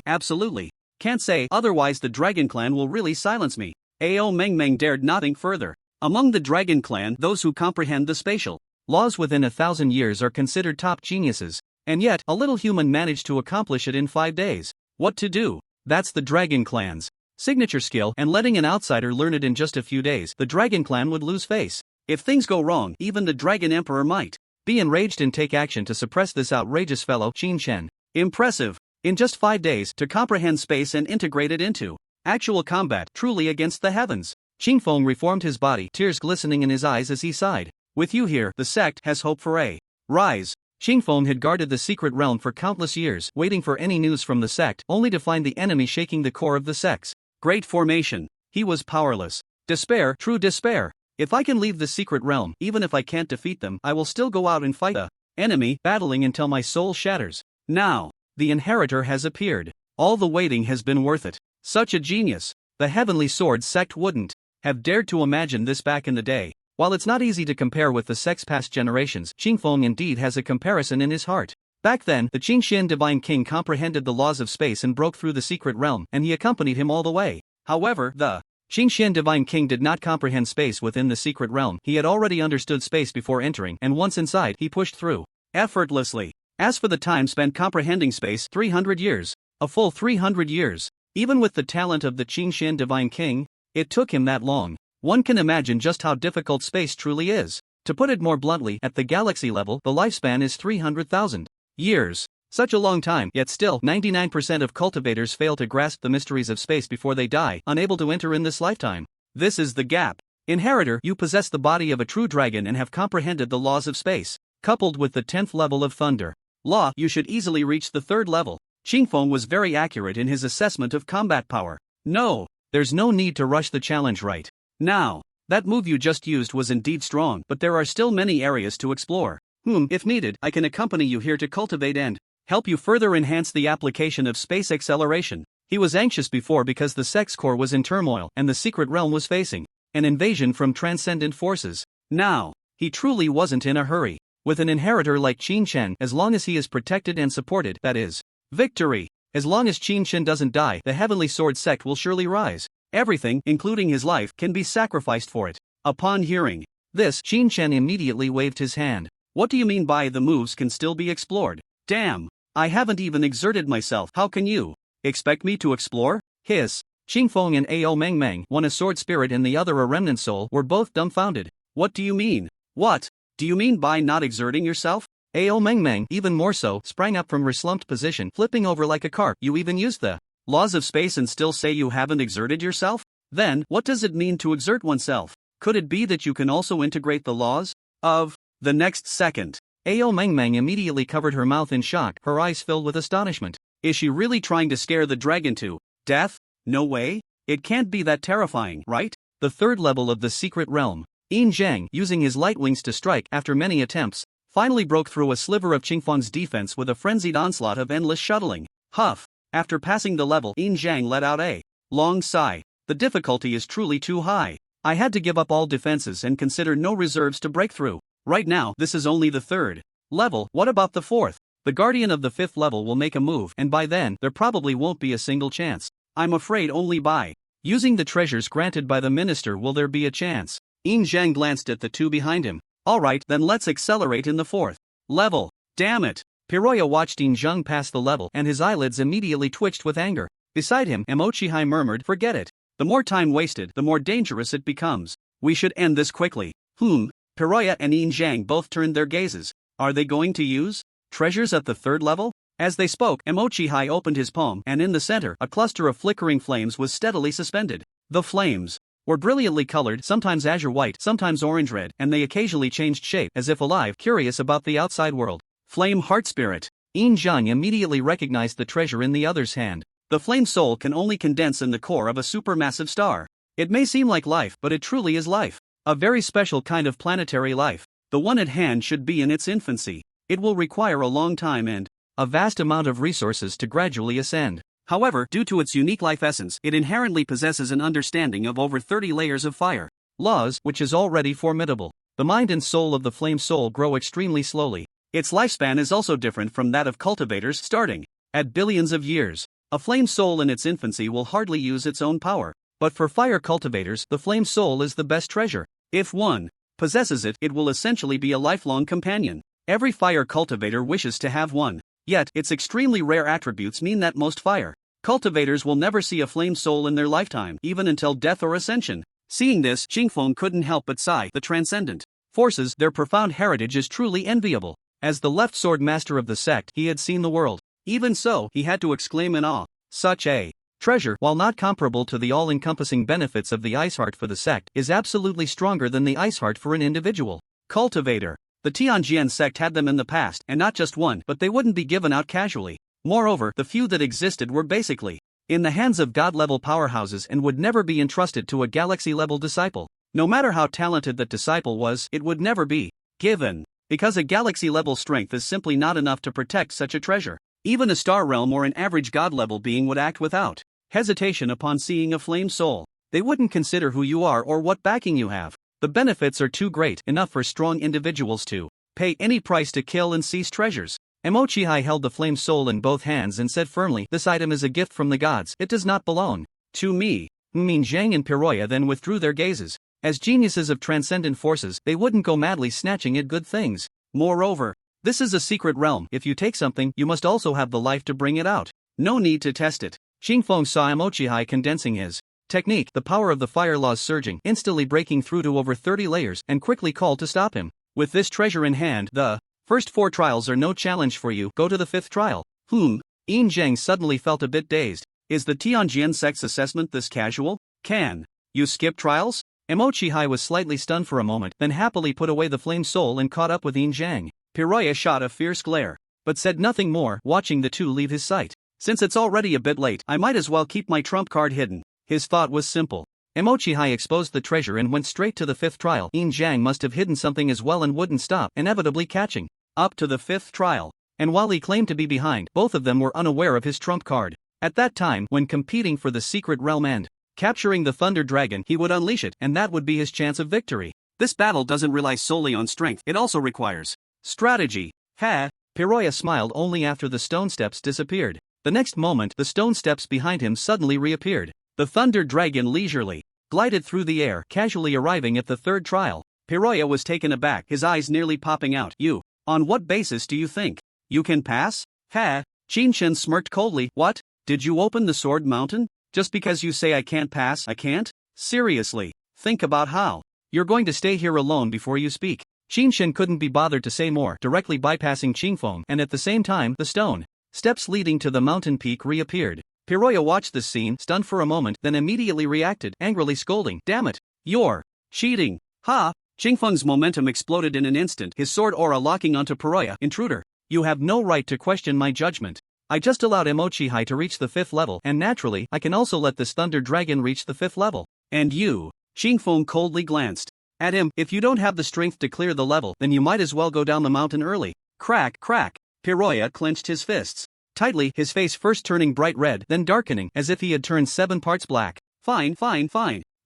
absolutely. Can't say, otherwise the dragon clan will really silence me. Ao Meng dared nothing further. Among the dragon clan, those who comprehend the spatial laws within 1,000 years are considered top geniuses. And yet, a little human managed to accomplish it in 5 days. What to do? That's the dragon clan's signature skill, and letting an outsider learn it in just a few days, the dragon clan would lose face. If things go wrong, even the dragon emperor might be enraged and take action to suppress this outrageous fellow, Qin Shan. Impressive. In just 5 days, to comprehend space and integrate it into actual combat, truly against the heavens. Qingfeng reformed his body, tears glistening in his eyes as he sighed. With you here, the sect has hope for a rise. Qingfeng had guarded the secret realm for countless years, waiting for any news from the sect, only to find the enemy shaking the core of the sect's great formation. He was powerless. Despair, true despair. If I can leave the secret realm, even if I can't defeat them, I will still go out and fight the enemy, battling until my soul shatters. Now, the inheritor has appeared. All the waiting has been worth it. Such a genius. The Heavenly Sword sect wouldn't have dared to imagine this back in the day. While it's not easy to compare with the sect's past generations, Qingfeng indeed has a comparison in his heart. Back then, the Qingxian Divine King comprehended the laws of space and broke through the secret realm, and he accompanied him all the way. However, the Qingxian Divine King did not comprehend space within the secret realm. He had already understood space before entering, and once inside, he pushed through effortlessly. As for the time spent comprehending space, 300 years. A full 300 years. Even with the talent of the Qingxian Divine King, it took him that long. One can imagine just how difficult space truly is. To put it more bluntly, at the galaxy level, the lifespan is 300,000 years. Such a long time, yet still, 99% of cultivators fail to grasp the mysteries of space before they die, unable to enter in this lifetime. This is the gap. Inheritor, you possess the body of a true dragon and have comprehended the laws of space. Coupled with the 10th level of thunder law, you should easily reach the 3rd level. Qingfeng was very accurate in his assessment of combat power. No, there's no need to rush the challenge right now. That move you just used was indeed strong, but there are still many areas to explore. If needed, I can accompany you here to cultivate and help you further enhance the application of space acceleration. He was anxious before because the sect's core was in turmoil and the secret realm was facing an invasion from transcendent forces. Now, he truly wasn't in a hurry. With an inheritor like Qin Shen, as long as he is protected and supported, that is victory. As long as Qin Shen doesn't die, the Heavenly Sword sect will surely rise. Everything, including his life, can be sacrificed for it. Upon hearing this, Qin Shen immediately waved his hand. What do you mean by the moves can still be explored? Damn, I haven't even exerted myself. How can you expect me to explore? Hiss. Qingfeng and Ao Mengmeng, one a sword spirit and the other a remnant soul, were both dumbfounded. What do you mean? What do you mean by not exerting yourself? Ao Mengmeng, even more so, sprang up from her slumped position, flipping over like a cart. You even used the laws of space and still say you haven't exerted yourself? Then, what does it mean to exert oneself? Could it be that you can also integrate the laws of the next second? Ao Mengmeng immediately covered her mouth in shock, her eyes filled with astonishment. Is she really trying to scare the dragon to death? No way. It can't be that terrifying, right? The 3rd level of the secret realm. Yin Zhang, using his light wings to strike after many attempts, finally broke through a sliver of Qingfeng's defense with a frenzied onslaught of endless shuttling. Huff. After passing the level, Yin Zhang let out a long sigh. The difficulty is truly too high. I had to give up all defenses and consider no reserves to break through. Right now, this is only the 3rd level. What about the 4th? The guardian of the 5th level will make a move, and by then, there probably won't be a single chance. I'm afraid only by using the treasures granted by the minister will there be a chance. Yin Zhang glanced at the two behind him. Alright, then let's accelerate in the 4th level. Damn it. Piroya watched Yin Zhang pass the level and his eyelids immediately twitched with anger. Beside him, Emochihai murmured, forget it. The more time wasted, the more dangerous it becomes. We should end this quickly. Piroya and Yin Zhang both turned their gazes. Are they going to use treasures at the 3rd level? As they spoke, Emochihai opened his palm, and in the center, a cluster of flickering flames was steadily suspended. The flames were brilliantly colored, sometimes azure white, sometimes orange red, and they occasionally changed shape, as if alive, curious about the outside world. Flame Heart Spirit. Yin Zhang immediately recognized the treasure in the other's hand. The flame soul can only condense in the core of a supermassive star. It may seem like life, but it truly is life. A very special kind of planetary life. The one at hand should be in its infancy. It will require a long time and a vast amount of resources to gradually ascend. However, due to its unique life essence, it inherently possesses an understanding of over 30 layers of fire laws, which is already formidable. The mind and soul of the flame soul grow extremely slowly. Its lifespan is also different from that of cultivators, starting at billions of years. A flame soul in its infancy will hardly use its own power. But for fire cultivators, the flame soul is the best treasure. If one possesses it, it will essentially be a lifelong companion. Every fire cultivator wishes to have one. Yet, its extremely rare attributes mean that most fire cultivators will never see a flame soul in their lifetime, even until death or ascension. Seeing this, Qingfeng couldn't help but sigh. The transcendent forces, their profound heritage is truly enviable. As the left sword master of the sect, he had seen the world. Even so, he had to exclaim in awe. Such a treasure, while not comparable to the all-encompassing benefits of the ice heart for the sect, is absolutely stronger than the ice heart for an individual cultivator. The Tianjian sect had them in the past, and not just one, but they wouldn't be given out casually. Moreover, the few that existed were basically in the hands of god-level powerhouses and would never be entrusted to a galaxy-level disciple. No matter how talented that disciple was, it would never be given, because a galaxy-level strength is simply not enough to protect such a treasure. Even a star realm or an average god-level being would act without hesitation upon seeing a flame soul. They wouldn't consider who you are or what backing you have. The benefits are too great, enough for strong individuals to pay any price to kill and seize treasures. Mochihai held the flame soul in both hands and said firmly, "This item is a gift from the gods, it does not belong to me." Min Zhang and Piroya then withdrew their gazes. As geniuses of transcendent forces, they wouldn't go madly snatching at good things. Moreover, this is a secret realm. If you take something, you must also have the life to bring it out. No need to test it. Xingfeng saw Mochihai condensing his technique, the power of the fire laws surging, instantly breaking through to over 30 layers, and quickly called to stop him. With this treasure in hand, the first 4 trials are no challenge for you, go to the 5th trial. Yin Zhang suddenly felt a bit dazed. Is the Tianjian sect's assessment this casual? Can you skip trials? Mochihai was slightly stunned for a moment, then happily put away the flame soul and caught up with Yin Zhang. Piroya shot a fierce glare, but said nothing more, watching the two leave his sight. Since it's already a bit late, I might as well keep my trump card hidden. His thought was simple. Mochihai exposed the treasure and went straight to the 5th trial. Yin Zhang must have hidden something as well and wouldn't stop, inevitably catching up to the 5th trial. And while he claimed to be behind, both of them were unaware of his trump card. At that time, when competing for the secret realm and capturing the Thunder Dragon, he would unleash it, and that would be his chance of victory. This battle doesn't rely solely on strength, it also requires strategy. Ha! Piroya smiled only after the stone steps disappeared. The next moment, the stone steps behind him suddenly reappeared. The Thunder Dragon leisurely glided through the air, casually arriving at the 3rd trial. Piroya was taken aback, his eyes nearly popping out. You, on what basis do you think you can pass? Ha! Qinshen smirked coldly. What? Did you open the Sword Mountain? Just because you say I can't pass, I can't? Seriously, think about how you're going to stay here alone before you speak. Qinshen couldn't be bothered to say more, directly bypassing Qingfeng, and at the same time, the stone steps leading to the mountain peak reappeared. Piroya watched this scene, stunned for a moment, then immediately reacted, angrily scolding, "Damn it! You're cheating!" Ha! Qingfeng's momentum exploded in an instant, his sword aura locking onto Piroya. "Intruder! You have no right to question my judgment. I just allowed Mochihai to reach the 5th level, and naturally, I can also let this Thunder Dragon reach the 5th level. And you?" Qingfeng coldly glanced at him. "If you don't have the strength to clear the level, then you might as well go down the mountain early." Crack, crack. Piroya clenched his fists tightly, his face first turning bright red, then darkening, as if he had turned 7 parts black. Fine.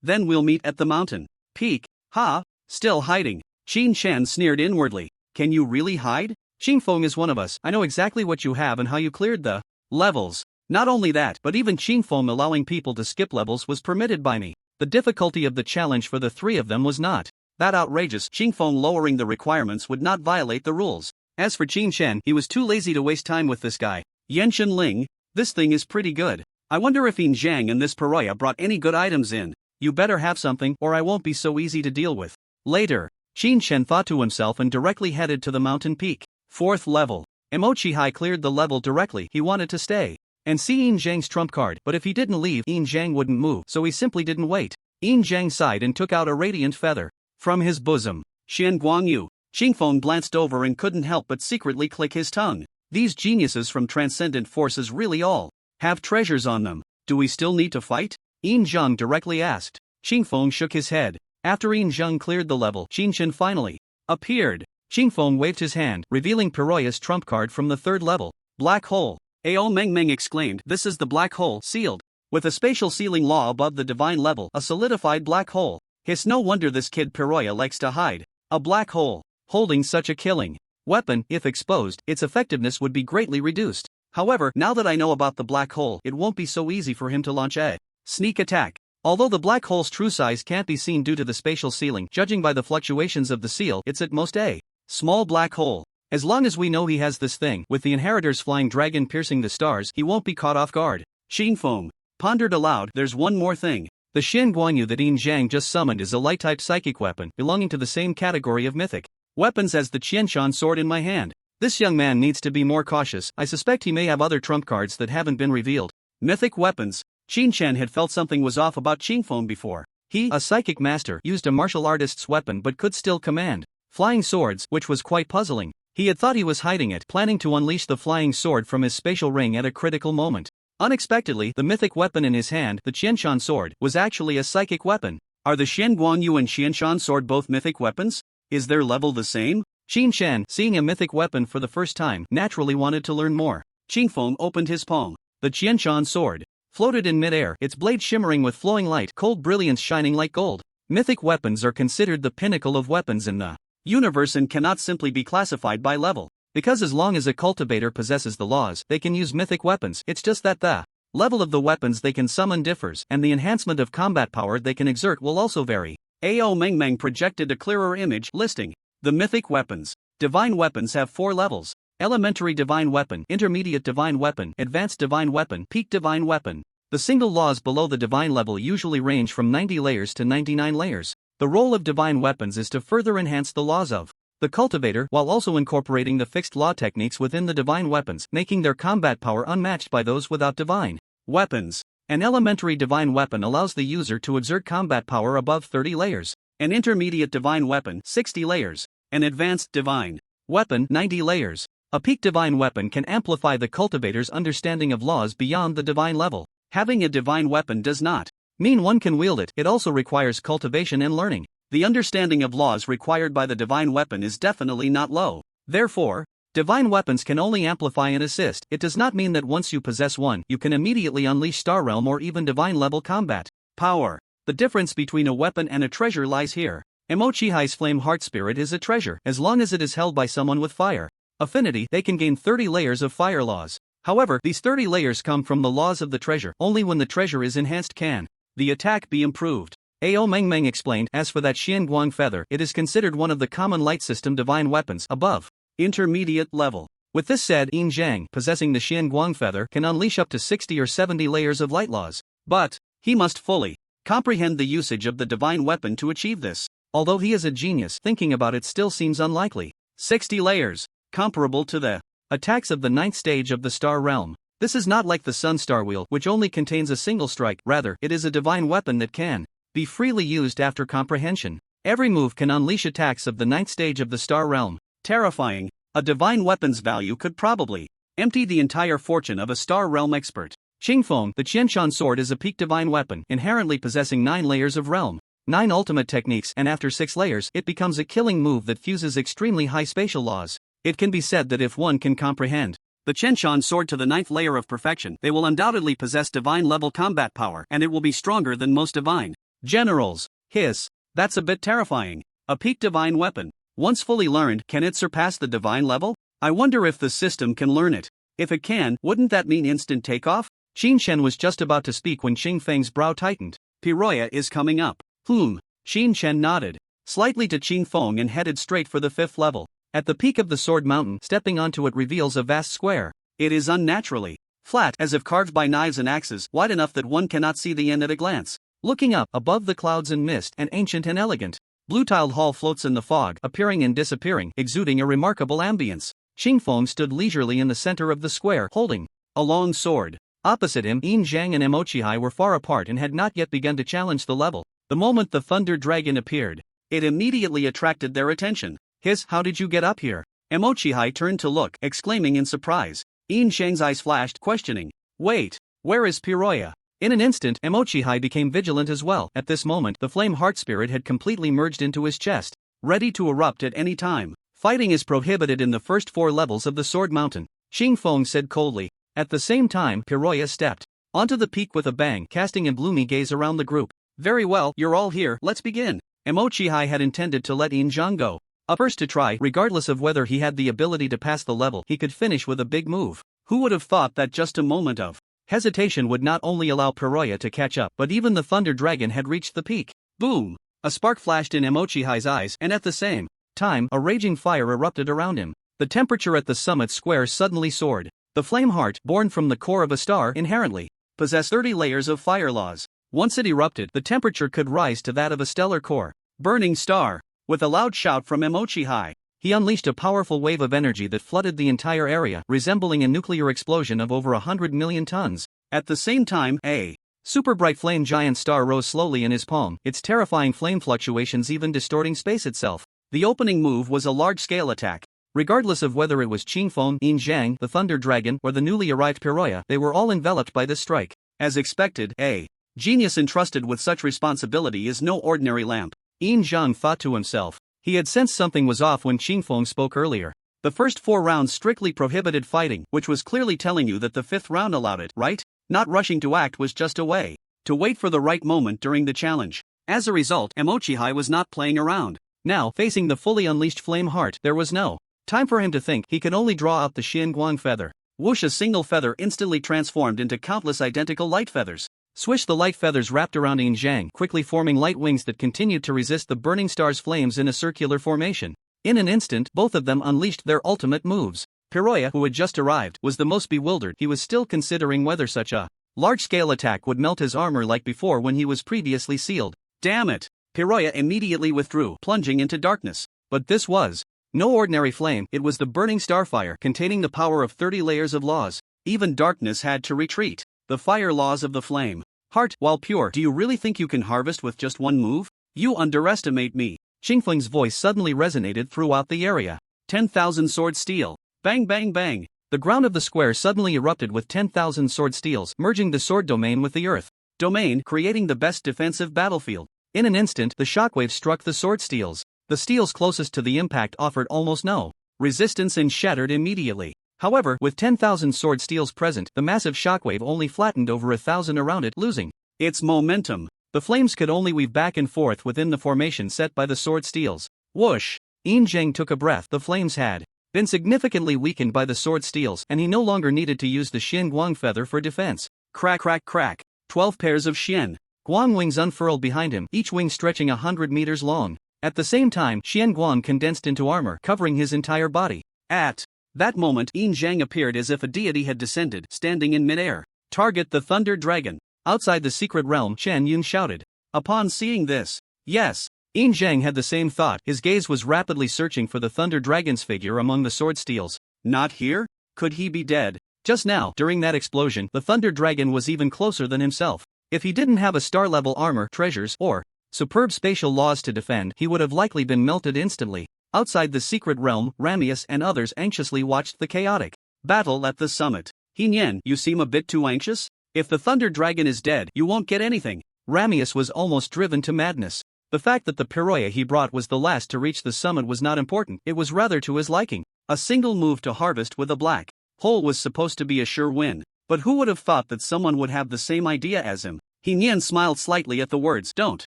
Then we'll meet at the mountain peak. Ha! Still hiding. Qin Shan sneered inwardly. Can you really hide? Qingfeng is one of us, I know exactly what you have and how you cleared the levels. Not only that, but even Qingfeng allowing people to skip levels was permitted by me. The difficulty of the challenge for the 3 of them was not that outrageous. Qingfeng lowering the requirements would not violate the rules. As for Qin Shan, he was too lazy to waste time with this guy. Yenshin Ling, this thing is pretty good. I wonder if Yin Zhang and this Piroya brought any good items in. You better have something, or I won't be so easy to deal with. Later, Qin Shan thought to himself and directly headed to the mountain peak. 4th level. Mochihai cleared the level directly. He wanted to stay and see Yin Zhang's trump card, but if he didn't leave, Yin Zhang wouldn't move, so he simply didn't wait. Yin Zhang sighed and took out a radiant feather from his bosom. Xian Guangyu. Qingfeng glanced over and couldn't help but secretly click his tongue. These geniuses from transcendent forces really all have treasures on them. Do we still need to fight? Yin Zhang directly asked. Qingfeng shook his head. After Yin Zhang cleared the level, Qinshen finally appeared. Qingfeng waved his hand, revealing Piroya's trump card from the 3rd level. Black hole. Ao Mengmeng exclaimed, "This is the black hole, sealed with a spatial sealing law above the divine level, a solidified black hole. It's no wonder this kid Piroya likes to hide. A black hole, holding such a killing weapon, if exposed, its effectiveness would be greatly reduced. However, now that I know about the black hole, it won't be so easy for him to launch a sneak attack. Although the black hole's true size can't be seen due to the spatial sealing, judging by the fluctuations of the seal, it's at most a small black hole. As long as we know he has this thing, with the Inheritor's flying dragon piercing the stars, he won't be caught off guard." Qingfeng pondered aloud. There's one more thing. The Xian Guanyu that Yin Zhang just summoned is a light-type psychic weapon, belonging to the same category of mythic weapons as the Qianshan sword in my hand. This young man needs to be more cautious. I suspect he may have other trump cards that haven't been revealed. Mythic weapons. Chen had felt something was off about Qingfeng before. He, a psychic master, used a martial artist's weapon but could still command flying swords, which was quite puzzling. He had thought he was hiding it, planning to unleash the flying sword from his spatial ring at a critical moment. Unexpectedly, the mythic weapon in his hand, the Qianshan sword, was actually a psychic weapon. Are the Xian Guangyu and Qianshan sword both mythic weapons? Is their level the same? Qin Shan, seeing a mythic weapon for the first time, naturally wanted to learn more. Qingfeng opened his palm. The Qianshan sword floated in midair, its blade shimmering with flowing light, cold brilliance shining like gold. Mythic weapons are considered the pinnacle of weapons in the universe and cannot simply be classified by level. Because as long as a cultivator possesses the laws, they can use mythic weapons. It's just that the level of the weapons they can summon differs, and the enhancement of combat power they can exert will also vary. Ao Mengmeng projected a clearer image, listing the mythic weapons. Divine weapons have 4 levels: elementary divine weapon, intermediate divine weapon, advanced divine weapon, peak divine weapon. The single laws below the divine level usually range from 90 layers to 99 layers. The role of divine weapons is to further enhance the laws of the cultivator while also incorporating the fixed law techniques within the divine weapons, making their combat power unmatched by those without divine weapons. An elementary divine weapon allows the user to exert combat power above 30 layers. An intermediate divine weapon, 60 layers. An advanced divine weapon, 90 layers. A peak divine weapon can amplify the cultivator's understanding of laws beyond the divine level. Having a divine weapon does not mean one can wield it, it also requires cultivation and learning. The understanding of laws required by the divine weapon is definitely not low. Therefore, divine weapons can only amplify and assist. It does not mean that once you possess one, you can immediately unleash Star Realm or even divine level combat power. The difference between a weapon and a treasure lies here. Emochihai's flame heart spirit is a treasure, as long as it is held by someone with fire affinity, they can gain 30 layers of fire laws. However, these 30 layers come from the laws of the treasure. Only when the treasure is enhanced can the attack be improved. Ao Mengmeng explained. As for that Xian Guang feather, it is considered one of the common light system divine weapons above intermediate level. With this said, Yin Zhang, possessing the Xian Guang feather, can unleash up to 60 or 70 layers of light laws. But he must fully comprehend the usage of the divine weapon to achieve this. Although he is a genius, thinking about it still seems unlikely. 60 layers, comparable to the attacks of the 9th stage of the Star Realm. This is not like the Sun Star Wheel, which only contains a single strike. Rather, it is a divine weapon that can be freely used after comprehension. Every move can unleash attacks of the 9th stage of the Star Realm. Terrifying. A divine weapon's value could probably empty the entire fortune of a Star Realm expert. Qingfeng, the Qianshan sword, is a peak divine weapon, inherently possessing 9 layers of realm, 9 ultimate techniques, and after 6 layers, it becomes a killing move that fuses extremely high spatial laws. It can be said that if one can comprehend the Qianshan sword to the 9th layer of perfection, they will undoubtedly possess divine-level combat power, and it will be stronger than most divine generals. Hiss. That's a bit terrifying. A peak divine weapon. Once fully learned, can it surpass the divine level? I wonder if the system can learn it. If it can, wouldn't that mean instant takeoff? Qin Shen was just about to speak when Xing Feng's brow tightened. Piroya is coming up. Qin Shen nodded slightly to Qing Feng and headed straight for the 5th level. At the peak of the Sword Mountain, stepping onto it reveals a vast square. It is unnaturally flat, as if carved by knives and axes, wide enough that one cannot see the end at a glance. Looking up, above the clouds and mist, an ancient and elegant blue-tiled hall floats in the fog, appearing and disappearing, exuding a remarkable ambience. Qing Feng stood leisurely in the center of the square, holding a long sword. Opposite him, Yin Zhang and Emochihai were far apart and had not yet begun to challenge the level. The moment the Thunder Dragon appeared, it immediately attracted their attention. Hiss, how did you get up here? Emochihai turned to look, exclaiming in surprise. Yin Zhang's eyes flashed, questioning. Wait, where is Piroya? In an instant, Emochihai became vigilant as well. At this moment, the flame heart spirit had completely merged into his chest, ready to erupt at any time. Fighting is prohibited in the first 4 levels of the Sword Mountain, Qing Feng said coldly. At the same time, Piroya stepped onto the peak with a bang, casting a gloomy gaze around the group. Very well, you're all here, let's begin. Emochihai had intended to let Yin Zhang go first to try, regardless of whether he had the ability to pass the level, he could finish with a big move. Who would have thought that just a moment of hesitation would not only allow Piroya to catch up, but even the Thunder Dragon had reached the peak. Boom! A spark flashed in Emochihai's eyes, and at the same time, a raging fire erupted around him. The temperature at the summit square suddenly soared. The flame heart, born from the core of a star, inherently possessed 30 layers of fire laws. Once it erupted, the temperature could rise to that of a stellar core. Burning star! With a loud shout from Emochihai, he unleashed a powerful wave of energy that flooded the entire area, resembling a nuclear explosion of over 100 million tons. At the same time, a Super bright flame giant star rose slowly in his palm, its terrifying flame fluctuations even distorting space itself. The opening move was a large-scale attack. Regardless of whether it was Qingfeng, Yin Zhang, the Thunder Dragon, or the newly arrived Piroya, they were all enveloped by this strike. As expected, a genius entrusted with such responsibility is no ordinary lamp. Yin Zhang thought to himself. He had sensed something was off when Qingfeng spoke earlier. The first 4 rounds strictly prohibited fighting, which was clearly telling you that the 5th round allowed it, right? Not rushing to act was just a way to wait for the right moment during the challenge. As a result, Emochihai was not playing around. Now, facing the fully unleashed flame heart, there was no time for him to think. He could only draw out the Xianguang feather. Whoosh, a single feather instantly transformed into countless identical light feathers. Swish, the light feathers wrapped around Yin Zhang, quickly forming light wings that continued to resist the burning star's flames in a circular formation. In an instant, both of them unleashed their ultimate moves. Piroya, who had just arrived, was the most bewildered. He was still considering whether such a large-scale attack would melt his armor like before when he was previously sealed. Damn it! Piroya immediately withdrew, plunging into darkness. But this was no ordinary flame, it was the burning starfire containing the power of 30 layers of laws. Even darkness had to retreat. The fire laws of the flame heart, while pure. Do you really think you can harvest with just one move? You underestimate me. Qingfeng's voice suddenly resonated throughout the area. 10,000 sword steel. Bang bang bang. The ground of the square suddenly erupted with 10,000 sword steels, merging the sword domain with the earth domain, creating the best defensive battlefield. In an instant, the shockwave struck the sword steels. The steels closest to the impact offered almost no resistance and shattered immediately. However, with 10,000 sword steels present, the massive shockwave only flattened over 1,000 around it, losing its momentum. The flames could only weave back and forth within the formation set by the sword steels. Whoosh! Yin Zhang took a breath. The flames had been significantly weakened by the sword steels, and he no longer needed to use the Xian Guang feather for defense. Crack crack crack. 12 pairs of Xian Guang wings unfurled behind him, each wing stretching 100 meters long. At the same time, Xian Guang condensed into armor, covering his entire body. At that moment, Yin Zhang appeared as if a deity had descended, standing in midair. Target the Thunder Dragon. Outside the secret realm, Chen Yun shouted. Upon seeing this, yes, Yin Zhang had the same thought. His gaze was rapidly searching for the Thunder Dragon's figure among the sword steels. Not here? Could he be dead? Just now, during that explosion, the Thunder Dragon was even closer than himself. If he didn't have a star-level armor, treasures, or superb spatial laws to defend, he would have likely been melted instantly. Outside the secret realm, Ramius and others anxiously watched the chaotic battle at the summit. Hin Yen, you seem a bit too anxious? If the Thunder Dragon is dead, you won't get anything. Ramius was almost driven to madness. The fact that the Piroya he brought was the last to reach the summit was not important, it was rather to his liking. A single move to harvest with a black hole was supposed to be a sure win. But who would have thought that someone would have the same idea as him? Hin Yen smiled slightly at the words. Don't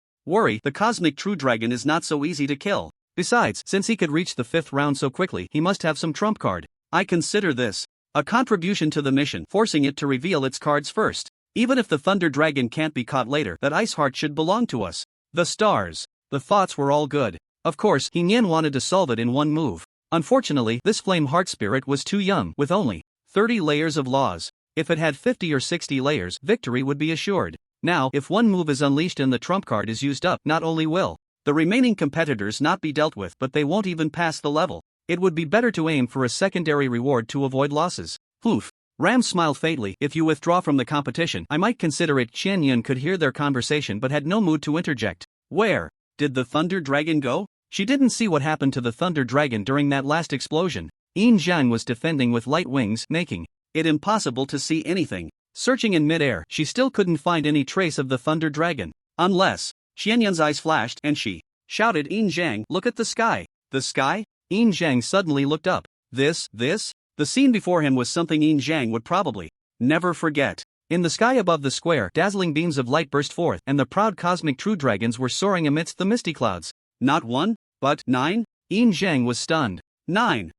worry, the cosmic true dragon is not so easy to kill. Besides, since he could reach the 5th round so quickly, he must have some trump card. I consider this a contribution to the mission, forcing it to reveal its cards first. Even if the Thunder Dragon can't be caught later, that Ice Heart should belong to us. The stars. The thoughts were all good. Of course, Hin Yen wanted to solve it in one move. Unfortunately, this Flame Heart Spirit was too young, with only 30 layers of laws. If it had 50 or 60 layers, victory would be assured. Now, if one move is unleashed and the trump card is used up, not only will the remaining competitors not be dealt with, but they won't even pass the level. It would be better to aim for a secondary reward to avoid losses. Oof. Ram smiled faintly. If you withdraw from the competition, I might consider it. Chen Yun could hear their conversation but had no mood to interject. Where did the Thunder Dragon go? She didn't see what happened to the Thunder Dragon during that last explosion. Yin Zhang was defending with light wings, making it impossible to see anything. Searching in midair, she still couldn't find any trace of the Thunder Dragon. Unless Xian Yun's eyes flashed and she shouted, Yin Zhang, look at the sky. The sky? Yin Zhang suddenly looked up. This? The scene before him was something Yin Zhang would probably never forget. In the sky above the square, dazzling beams of light burst forth, and the proud cosmic true dragons were soaring amidst the misty clouds. Not one, but 9? Yin Zhang was stunned. 9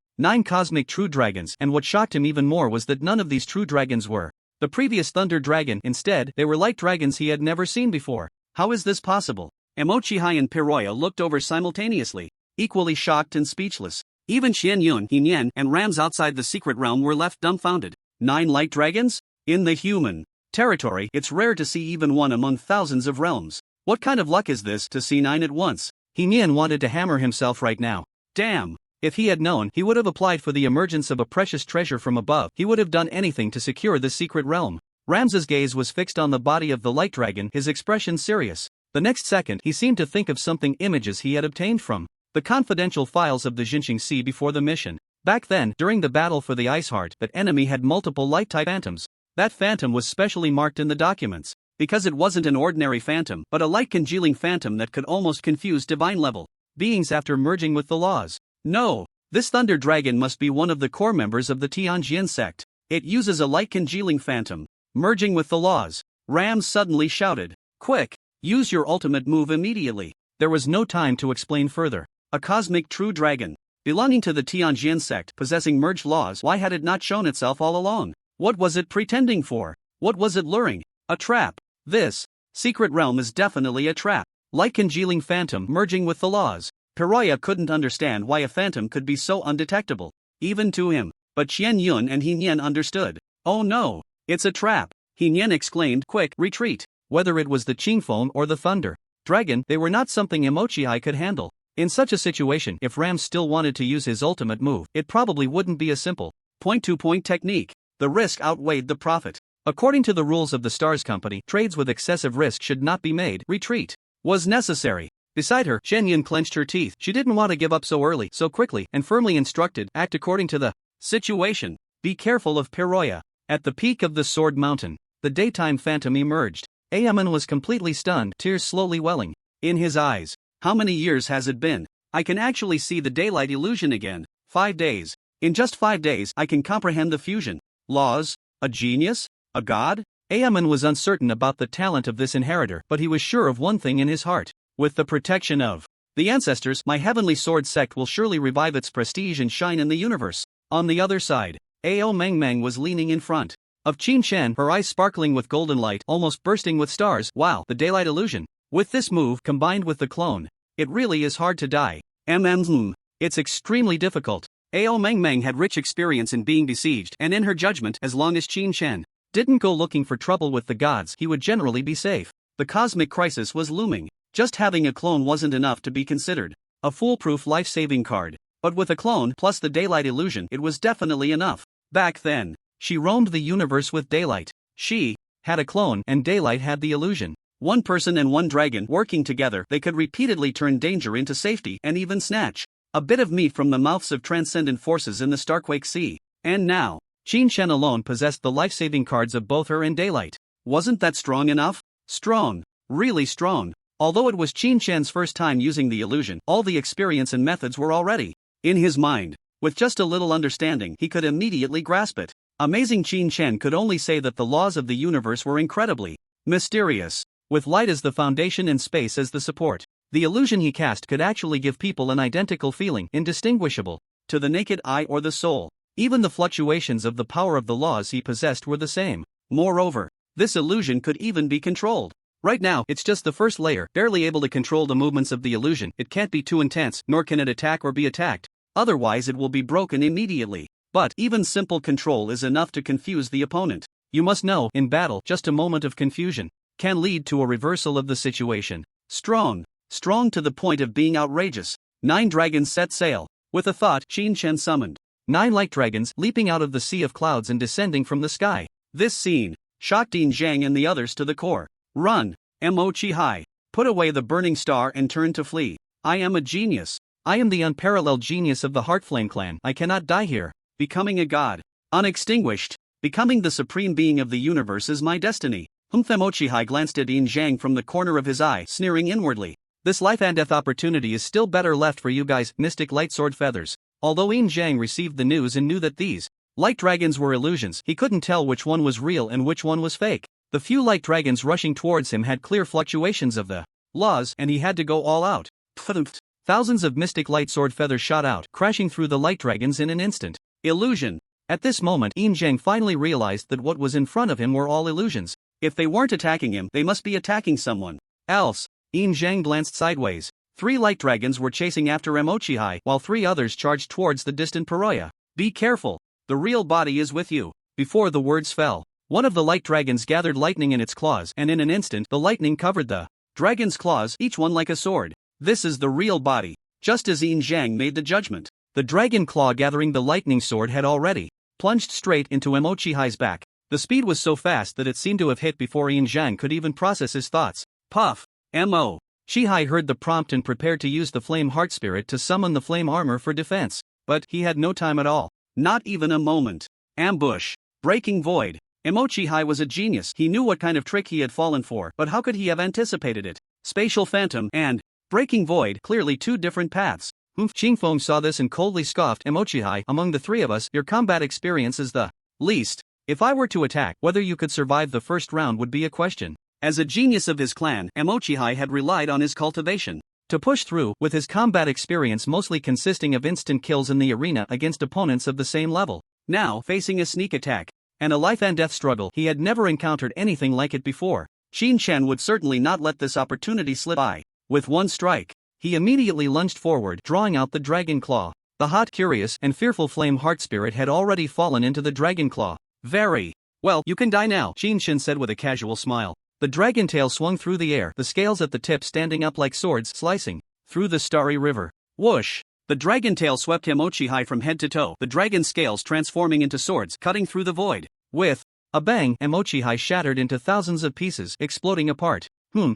cosmic true dragons, and what shocked him even more was that none of these true dragons were the previous Thunder Dragon. Instead, they were light dragons he had never seen before. How is this possible? Emochihai and Piroya looked over simultaneously, equally shocked and speechless. Even Xian Yun, Hin Yen, and Rams outside the secret realm were left dumbfounded. 9 light dragons? In the human territory, it's rare to see even one among thousands of realms. What kind of luck is this to see 9 at once? Hin Yen wanted to hammer himself right now. Damn! If he had known, he would have applied for the emergence of a precious treasure from above. He would have done anything to secure this secret realm. Ram's gaze was fixed on the body of the light dragon, his expression serious. The next second, he seemed to think of something, images he had obtained from the confidential files of the Jinxing Sea before the mission. Back then, during the battle for the Ice Heart, that enemy had multiple light-type phantoms. That phantom was specially marked in the documents, because it wasn't an ordinary phantom, but a light-congealing phantom that could almost confuse divine-level beings after merging with the laws. No, this Thunder Dragon must be one of the core members of the Tianjin sect. It uses a light-congealing phantom, merging with the laws. Ram suddenly shouted, "Quick! Use your ultimate move immediately." There was no time to explain further. A cosmic true dragon, belonging to the Tianjin sect, possessing merged laws. Why had it not shown itself all along? What was it pretending for? What was it luring? A trap. This secret realm is definitely a trap. Light congealing phantom merging with the laws. Piroya couldn't understand why a phantom could be so undetectable, even to him. But Qian Yun and He Nian understood. Oh no, it's a trap. He Nian exclaimed, "Quick, retreat." Whether it was the Qingfeng or the Thunder Dragon, they were not something Emochihai could handle. In such a situation, if Ram still wanted to use his ultimate move, it probably wouldn't be a simple point-to-point technique. The risk outweighed the profit. According to the rules of the Stars Company, trades with excessive risk should not be made. Retreat was necessary. Beside her, Shenyun clenched her teeth. She didn't want to give up so early, so quickly, and firmly instructed, act according to the situation. Be careful of Piroya. At the peak of the Sword Mountain, the daytime phantom emerged. Ayaman was completely stunned, tears slowly welling in his eyes. How many years has it been? I can actually see the daylight illusion again. 5 days. In just 5 days, I can comprehend the fusion laws. A genius? A god? Ayaman was uncertain about the talent of this inheritor, but he was sure of one thing in his heart. With the protection of the ancestors, my heavenly sword sect will surely revive its prestige and shine in the universe. On the other side, Ao Mengmeng was leaning in front of Qin Shen, her eyes sparkling with golden light, almost bursting with stars. Wow, the daylight illusion. With this move, combined with the clone, it really is hard to die. It's extremely difficult. Ao Mengmeng had rich experience in being besieged, and in her judgment, as long as Qin Shen didn't go looking for trouble with the gods, he would generally be safe. The cosmic crisis was looming. Just having a clone wasn't enough to be considered a foolproof life-saving card. But with a clone plus the daylight illusion, it was definitely enough. Back then, she roamed the universe with daylight. She had a clone, and daylight had the illusion. One person and one dragon working together, they could repeatedly turn danger into safety and even snatch a bit of meat from the mouths of transcendent forces in the Starquake Sea. And now, Qin Shen alone possessed the life-saving cards of both her and daylight. Wasn't that strong enough? Strong. Really strong. Although it was Qin Shen's first time using the illusion, all the experience and methods were already in his mind. With just a little understanding, he could immediately grasp it. Amazing. Qin Shen could only say that the laws of the universe were incredibly mysterious. With light as the foundation and space as the support, the illusion he cast could actually give people an identical feeling, indistinguishable to the naked eye or the soul. Even the fluctuations of the power of the laws he possessed were the same. Moreover, this illusion could even be controlled. Right now, it's just the first layer, barely able to control the movements of the illusion. It can't be too intense, nor can it attack or be attacked. Otherwise it will be broken immediately. But even simple control is enough to confuse the opponent. You must know, in battle, just a moment of confusion can lead to a reversal of the situation. Strong to the point of being outrageous. 9 dragons set sail. With a thought, Qin Shen summoned 9 light dragons, leaping out of the sea of clouds and descending from the sky. This scene shocked Yin Zhang and the others to the core. Run, Mo-Chi-Hai. Put away the burning star and turn to flee. I am a genius. I am the unparalleled genius of the Heartflame clan. I cannot die here. Becoming a god. Unextinguished. Becoming the supreme being of the universe is my destiny. Mo-Chi-Hai glanced at Yin Zhang from the corner of his eye, sneering inwardly. This life and death opportunity is still better left for you guys, Mystic Light Sword Feathers. Although Yin Zhang received the news and knew that these light dragons were illusions, he couldn't tell which one was real and which one was fake. The few light dragons rushing towards him had clear fluctuations of the laws, and he had to go all out. Thousands of mystic light sword feathers shot out, crashing through the light dragons in an instant. Illusion. At this moment, Yin Zhang finally realized that what was in front of him were all illusions. If they weren't attacking him, they must be attacking someone else. Yin Zhang glanced sideways. 3 light dragons were chasing after Mo-Chi-Hai, while 3 others charged towards the distant Piroya. Be careful. The real body is with you. Before the words fell, one of the light dragons gathered lightning in its claws, and in an instant the lightning covered the dragon's claws, each one like a sword. This is the real body. Just as Yin Zhang made the judgment, the dragon claw gathering the lightning sword had already plunged straight into Mo-Chi-Hai's back. The speed was so fast that it seemed to have hit before Yin Zhang could even process his thoughts. Puff. M.O. Shihai heard the prompt and prepared to use the flame heart spirit to summon the flame armor for defense. But he had no time at all. Not even a moment. Ambush. Breaking void. Shihai was a genius. He knew what kind of trick he had fallen for, but how could he have anticipated it? Spatial phantom and breaking void, clearly two different paths. Qingfeng saw this and coldly scoffed. Shihai, among the three of us, your combat experience is the least. If I were to attack, whether you could survive the first round would be a question. As a genius of his clan, Shihai had relied on his cultivation to push through, with his combat experience mostly consisting of instant kills in the arena against opponents of the same level. Now, facing a sneak attack and a life-and-death struggle, he had never encountered anything like it before. Qin Shan would certainly not let this opportunity slip by. With one strike, he immediately lunged forward, drawing out the dragon claw. The hot, curious, and fearful flame heart spirit had already fallen into the dragon claw. Very well, you can die now, Qin Shan said with a casual smile. The dragon tail swung through the air, the scales at the tip standing up like swords, slicing through the starry river. Whoosh! The dragon tail swept Shihai from head to toe, the dragon scales transforming into swords, cutting through the void. With a bang, Shihai shattered into thousands of pieces, exploding apart.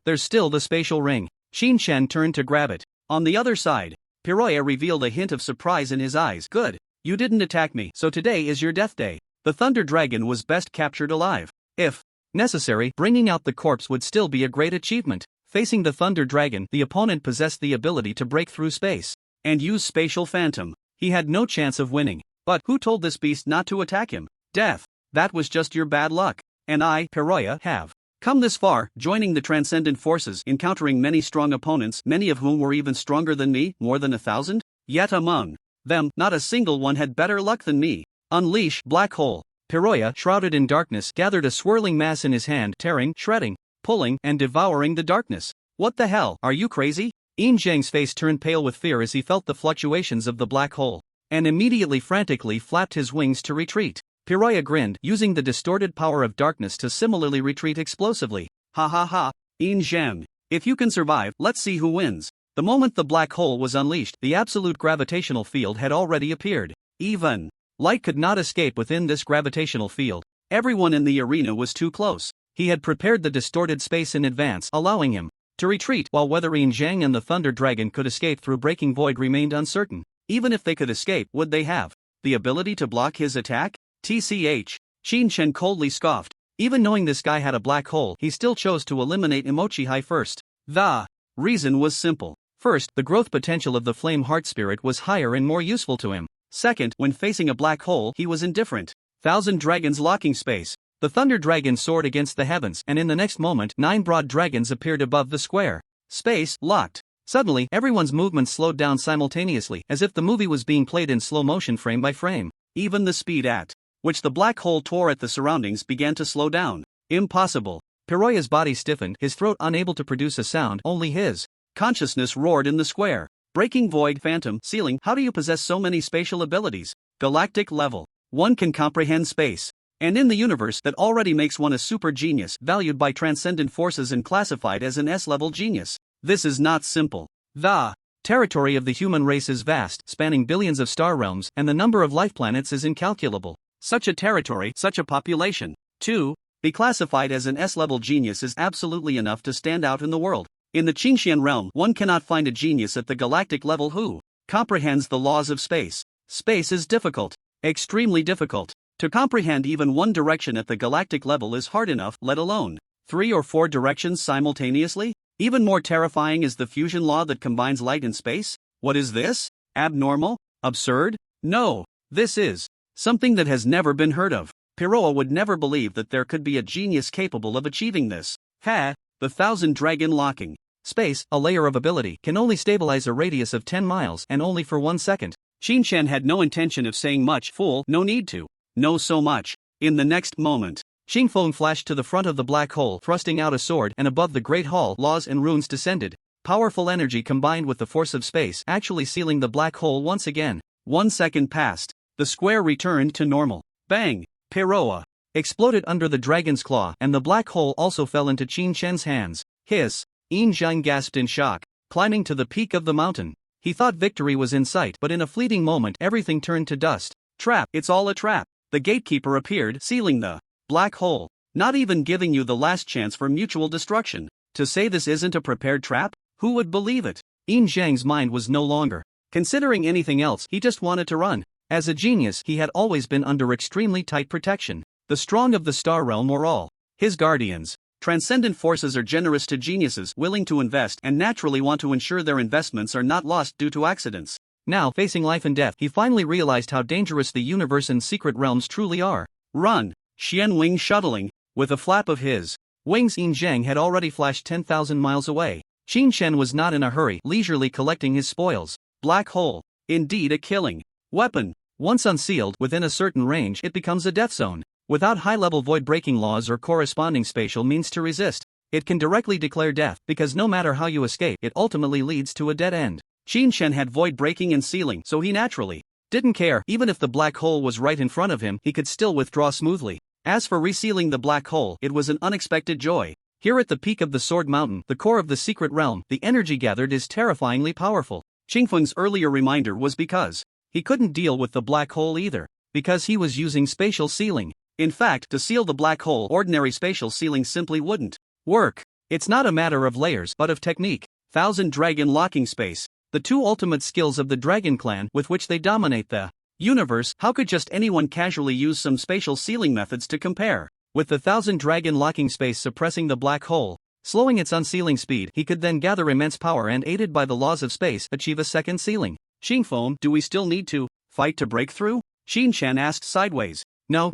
There's still the spatial ring. Qin Shan turned to grab it. On the other side, Piroya revealed a hint of surprise in his eyes. Good. You didn't attack me, so today is your death day. The thunder dragon was best captured alive. If necessary, bringing out the corpse would still be a great achievement. Facing the thunder dragon, the opponent possessed the ability to break through space and use spatial phantom. He had no chance of winning. But who told this beast not to attack him? Death. That was just your bad luck. And I, Piroya, have come this far, joining the transcendent forces, encountering many strong opponents, many of whom were even stronger than me, more than 1,000. Yet among them, not a single one had better luck than me. Unleash black hole. Piroya, shrouded in darkness, gathered a swirling mass in his hand, tearing, shredding, pulling, and devouring the darkness. What the hell, are you crazy? Yin Zhang's face turned pale with fear as he felt the fluctuations of the black hole, and immediately frantically flapped his wings to retreat. Piroya grinned, using the distorted power of darkness to similarly retreat explosively. Ha ha ha, Yin Zhang. If you can survive, let's see who wins. The moment the black hole was unleashed, the absolute gravitational field had already appeared. Even light could not escape within this gravitational field. Everyone in the arena was too close. He had prepared the distorted space in advance, allowing him to retreat, while whether Yin Zhang and the Thunder Dragon could escape through breaking void remained uncertain. Even if they could escape, would they have the ability to block his attack? TCH. Qin Shan coldly scoffed. Even knowing this guy had a black hole, he still chose to eliminate Shihai first. The reason was simple. First, the growth potential of the flame heart spirit was higher and more useful to him. Second, when facing a black hole, he was indifferent. Thousand dragons locking space. The thunder dragon soared against the heavens, and in the next moment, 9 broad dragons appeared above the square. Space locked. Suddenly, everyone's movements slowed down simultaneously, as if the movie was being played in slow motion frame by frame. Even the speed at which the black hole tore at the surroundings began to slow down. Impossible. Piroya's body stiffened, his throat unable to produce a sound, only his consciousness roared in the square. Breaking void, phantom, ceiling, how do you possess so many spatial abilities? Galactic level. One can comprehend space. And in the universe, that already makes one a super genius, valued by transcendent forces and classified as an S-level genius. This is not simple. The territory of the human race is vast, spanning billions of star realms, and the number of life planets is incalculable. Such a territory, such a population. To be classified as an S-level genius is absolutely enough to stand out in the world. In the Qingxian realm, one cannot find a genius at the galactic level who comprehends the laws of space. Space is difficult. Extremely difficult. To comprehend even one direction at the galactic level is hard enough, let alone 3 or 4 directions simultaneously? Even more terrifying is the fusion law that combines light and space. What is this? Abnormal? Absurd? No, this is something that has never been heard of. Piroa would never believe that there could be a genius capable of achieving this. The 1,000 dragon locking. Space, a layer of ability, can only stabilize a radius of 10 miles and only for 1 second. Qin Shan had no intention of saying much. Fool, no need to. Know so much. In the next moment, Qingfeng flashed to the front of the black hole, thrusting out a sword, and above the great hall, laws and runes descended. Powerful energy combined with the force of space, actually sealing the black hole once again. 1 second passed. The square returned to normal. Bang! Piroa exploded under the dragon's claw, and the black hole also fell into Qin Shan's hands. Hiss! Yin Zhang gasped in shock. Climbing to the peak of the mountain, he thought victory was in sight, but in a fleeting moment everything turned to dust. Trap! It's all a trap! The gatekeeper appeared, sealing the black hole. Not even giving you the last chance for mutual destruction. To say this isn't a prepared trap? Who would believe it? Yin Zhang's mind was no longer considering anything else, he just wanted to run. As a genius, he had always been under extremely tight protection. The strong of the star realm were all his guardians. Transcendent forces are generous to geniuses willing to invest and naturally want to ensure their investments are not lost due to accidents. Now, facing life and death, he finally realized how dangerous the universe and secret realms truly are. Run! Xian Wing shuttling. With a flap of his wings, Yin Zhang had already flashed 10,000 miles away. Qin Shen was not in a hurry, leisurely collecting his spoils. Black hole. Indeed a killing weapon. Once unsealed, within a certain range, it becomes a death zone. Without high-level void-breaking laws or corresponding spatial means to resist, it can directly declare death, because no matter how you escape, it ultimately leads to a dead end. Qin Shen had void-breaking and sealing, so he naturally didn't care. Even if the black hole was right in front of him, he could still withdraw smoothly. As for resealing the black hole, it was an unexpected joy. Here at the peak of the Sword Mountain, the core of the secret realm, the energy gathered is terrifyingly powerful. Qingfeng's earlier reminder was because he couldn't deal with the black hole either, because he was using spatial sealing. In fact, to seal the black hole, ordinary spatial sealing simply wouldn't work. It's not a matter of layers, but of technique. Thousand Dragon Locking Space. The two ultimate skills of the Dragon Clan with which they dominate the universe. How could just anyone casually use some spatial sealing methods to compare? With the Thousand Dragon Locking Space suppressing the black hole, slowing its unsealing speed, he could then gather immense power and, aided by the laws of space, achieve a second sealing. Xingfeng, do we still need to fight to break through? Xin Shan asked sideways. No,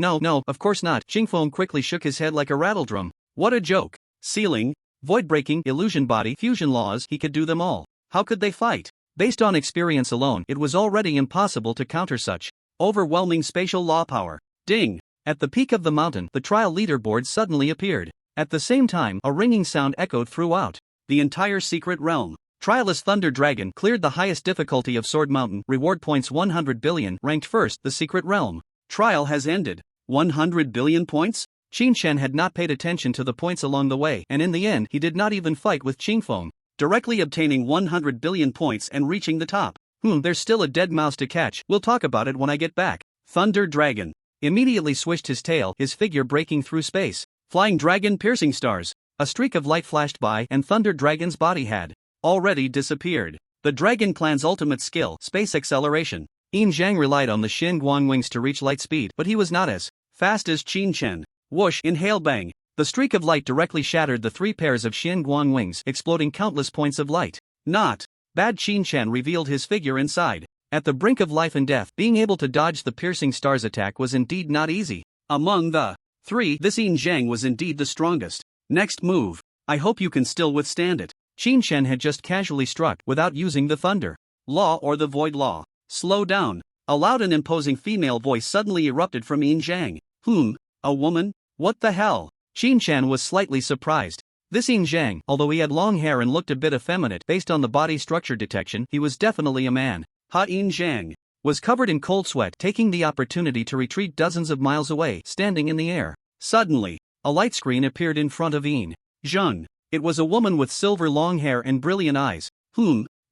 of course not. Xingfeng quickly shook his head like a rattledrum. What a joke. Sealing, void-breaking, illusion body, fusion laws, he could do them all. How could they fight? Based on experience alone, it was already impossible to counter such overwhelming spatial law power. Ding! At the peak of the mountain, the trial leaderboard suddenly appeared. At the same time, a ringing sound echoed throughout the entire secret realm. Trialist Thunder Dragon cleared the highest difficulty of Sword Mountain, reward points 100 billion, ranked first, the secret realm. Trial has ended. 100 billion points? Qin Shen had not paid attention to the points along the way, and in the end, he did not even fight with Qingfeng, directly obtaining 100 billion points and reaching the top. There's still a dead mouse to catch. We'll talk about it when I get back. Thunder Dragon immediately swished his tail, his figure breaking through space. Flying Dragon piercing stars. A streak of light flashed by, and Thunder Dragon's body had already disappeared. The Dragon Clan's ultimate skill, space acceleration. Yin Zhang relied on the Xin Guang wings to reach light speed, but he was not as fast as Qin Shen. Whoosh! In hail bang! The streak of light directly shattered the three pairs of Xin Guang wings, exploding countless points of light. Not bad. Qin Shen revealed his figure inside. At the brink of life and death, being able to dodge the piercing stars attack was indeed not easy. Among the three, this Yin Zhang was indeed the strongest. Next move. I hope you can still withstand it. Qin Shen had just casually struck, without using the thunder law or the void law. Slow down. A loud and imposing female voice suddenly erupted from Yin Zhang. A woman? What the hell? Qin Shan was slightly surprised. This Yin Zhang, although he had long hair and looked a bit effeminate based on the body structure detection, he was definitely a man. Yin Zhang was covered in cold sweat, taking the opportunity to retreat dozens of miles away, standing in the air. Suddenly, a light screen appeared in front of Yin Zhang. It was a woman with silver long hair and brilliant eyes.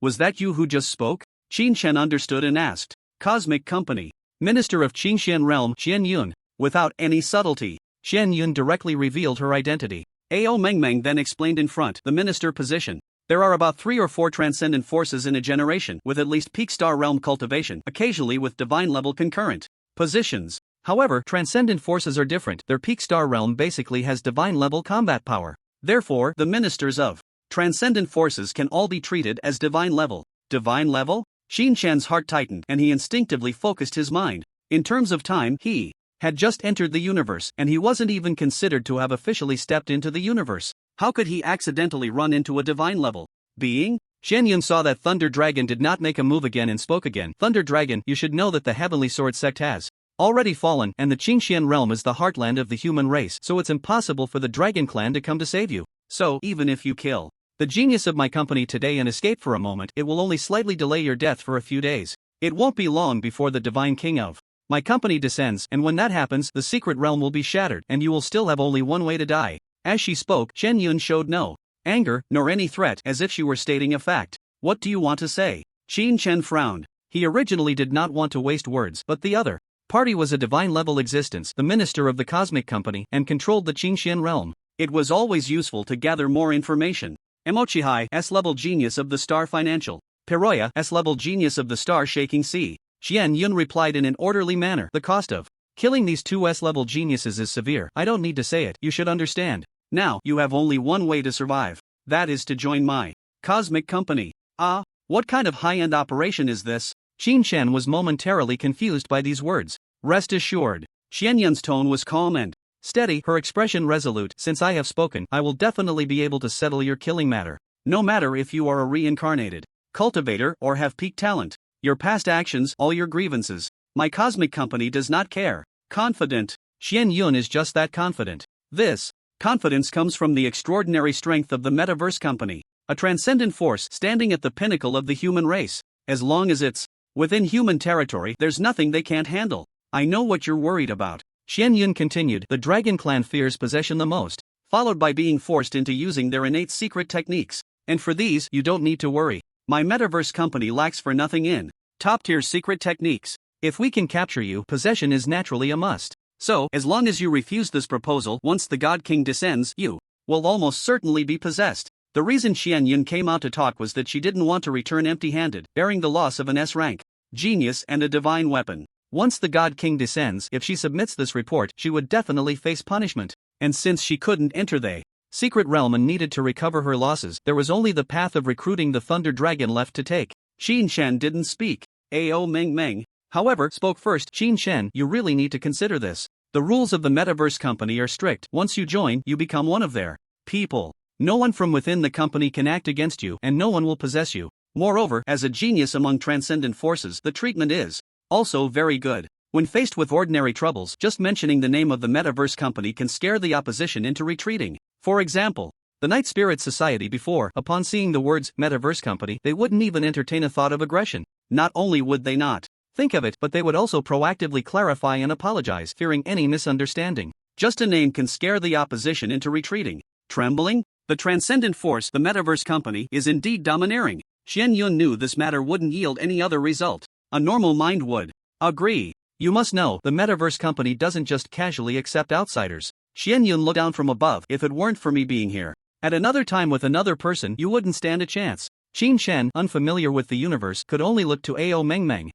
Was that you who just spoke? Qin Shen understood and asked. Cosmic Company. Minister of Qingxian Realm, Xian Yun. Without any subtlety, Xian Yun directly revealed her identity. Ao Mengmeng then explained in front the minister position. There are about 3 or 4 transcendent forces in a generation, with at least peak star realm cultivation, occasionally with divine level concurrent positions. However, transcendent forces are different. Their peak star realm basically has divine level combat power. Therefore, the ministers of transcendent forces can all be treated as divine level. Divine level? Qin Shan's heart tightened, and he instinctively focused his mind. In terms of time, he had just entered the universe, and he wasn't even considered to have officially stepped into the universe. How could he accidentally run into a divine level being? Xian Yun saw that Thunder Dragon did not make a move again and spoke again. Thunder Dragon, you should know that the Heavenly Sword sect has already fallen, and the Qingxian realm is the heartland of the human race, so it's impossible for the Dragon Clan to come to save you. So, even if you kill the genius of my company today and escape for a moment, it will only slightly delay your death for a few days. It won't be long before the Divine King of my company descends, and when that happens, the secret realm will be shattered, and you will still have only one way to die. As she spoke, Chen Yun showed no anger, nor any threat, as if she were stating a fact. What do you want to say? Qin Chen frowned. He originally did not want to waste words, but the other Party was a divine-level existence, the minister of the cosmic company, and controlled the Qingxian realm. It was always useful to gather more information. Emochihai, S-level genius of the Star Financial. Peroya, S-level genius of the Star Shaking Sea. Xian Yun replied in an orderly manner. The cost of killing these two S-level geniuses is severe. I don't need to say it, you should understand. Now, you have only one way to survive. That is to join my cosmic company. Ah, what kind of high-end operation is this? Qin Shan was momentarily confused by these words. Rest assured. Xian Yun's tone was calm and steady, her expression resolute. Since I have spoken, I will definitely be able to settle your killing matter. No matter if you are a reincarnated cultivator or have peak talent. Your past actions, all your grievances. My cosmic company does not care. Confident. Xian Yun is just that confident. This confidence comes from the extraordinary strength of the Metaverse Company, a transcendent force standing at the pinnacle of the human race. As long as it's within human territory, there's nothing they can't handle. I know what you're worried about. Xian Yun continued. The Dragon Clan fears possession the most, followed by being forced into using their innate secret techniques. And for these, you don't need to worry. My Metaverse Company lacks for nothing in top-tier secret techniques. If we can capture you, possession is naturally a must. So, as long as you refuse this proposal, once the God King descends, you will almost certainly be possessed. The reason Xian Yun came out to talk was that she didn't want to return empty-handed, bearing the loss of an S-rank genius and a divine weapon. Once the God King descends, if she submits this report, she would definitely face punishment. And since she couldn't enter the secret realm and needed to recover her losses, there was only the path of recruiting the Thunder Dragon left to take. Qin Shan didn't speak. Ao Meng Meng, however, spoke first. Qin Shan, you really need to consider this. The rules of the Metaverse Company are strict. Once you join, you become one of their people. No one from within the company can act against you, and no one will possess you. Moreover, as a genius among transcendent forces, the treatment is also very good. When faced with ordinary troubles, just mentioning the name of the Metaverse Company can scare the opposition into retreating. For example, the Night Spirit Society before, upon seeing the words Metaverse Company, they wouldn't even entertain a thought of aggression. Not only would they not think of it, but they would also proactively clarify and apologize, fearing any misunderstanding. Just a name can scare the opposition into retreating. Trembling? The transcendent force, the Metaverse Company, is indeed domineering. Xian Yun knew this matter wouldn't yield any other result. A normal mind would agree. You must know, the Metaverse Company doesn't just casually accept outsiders. Xian Yun looked down from above. If it weren't for me being here, at another time with another person, you wouldn't stand a chance. Qin Shan, unfamiliar with the universe, could only look to Ao Meng Meng.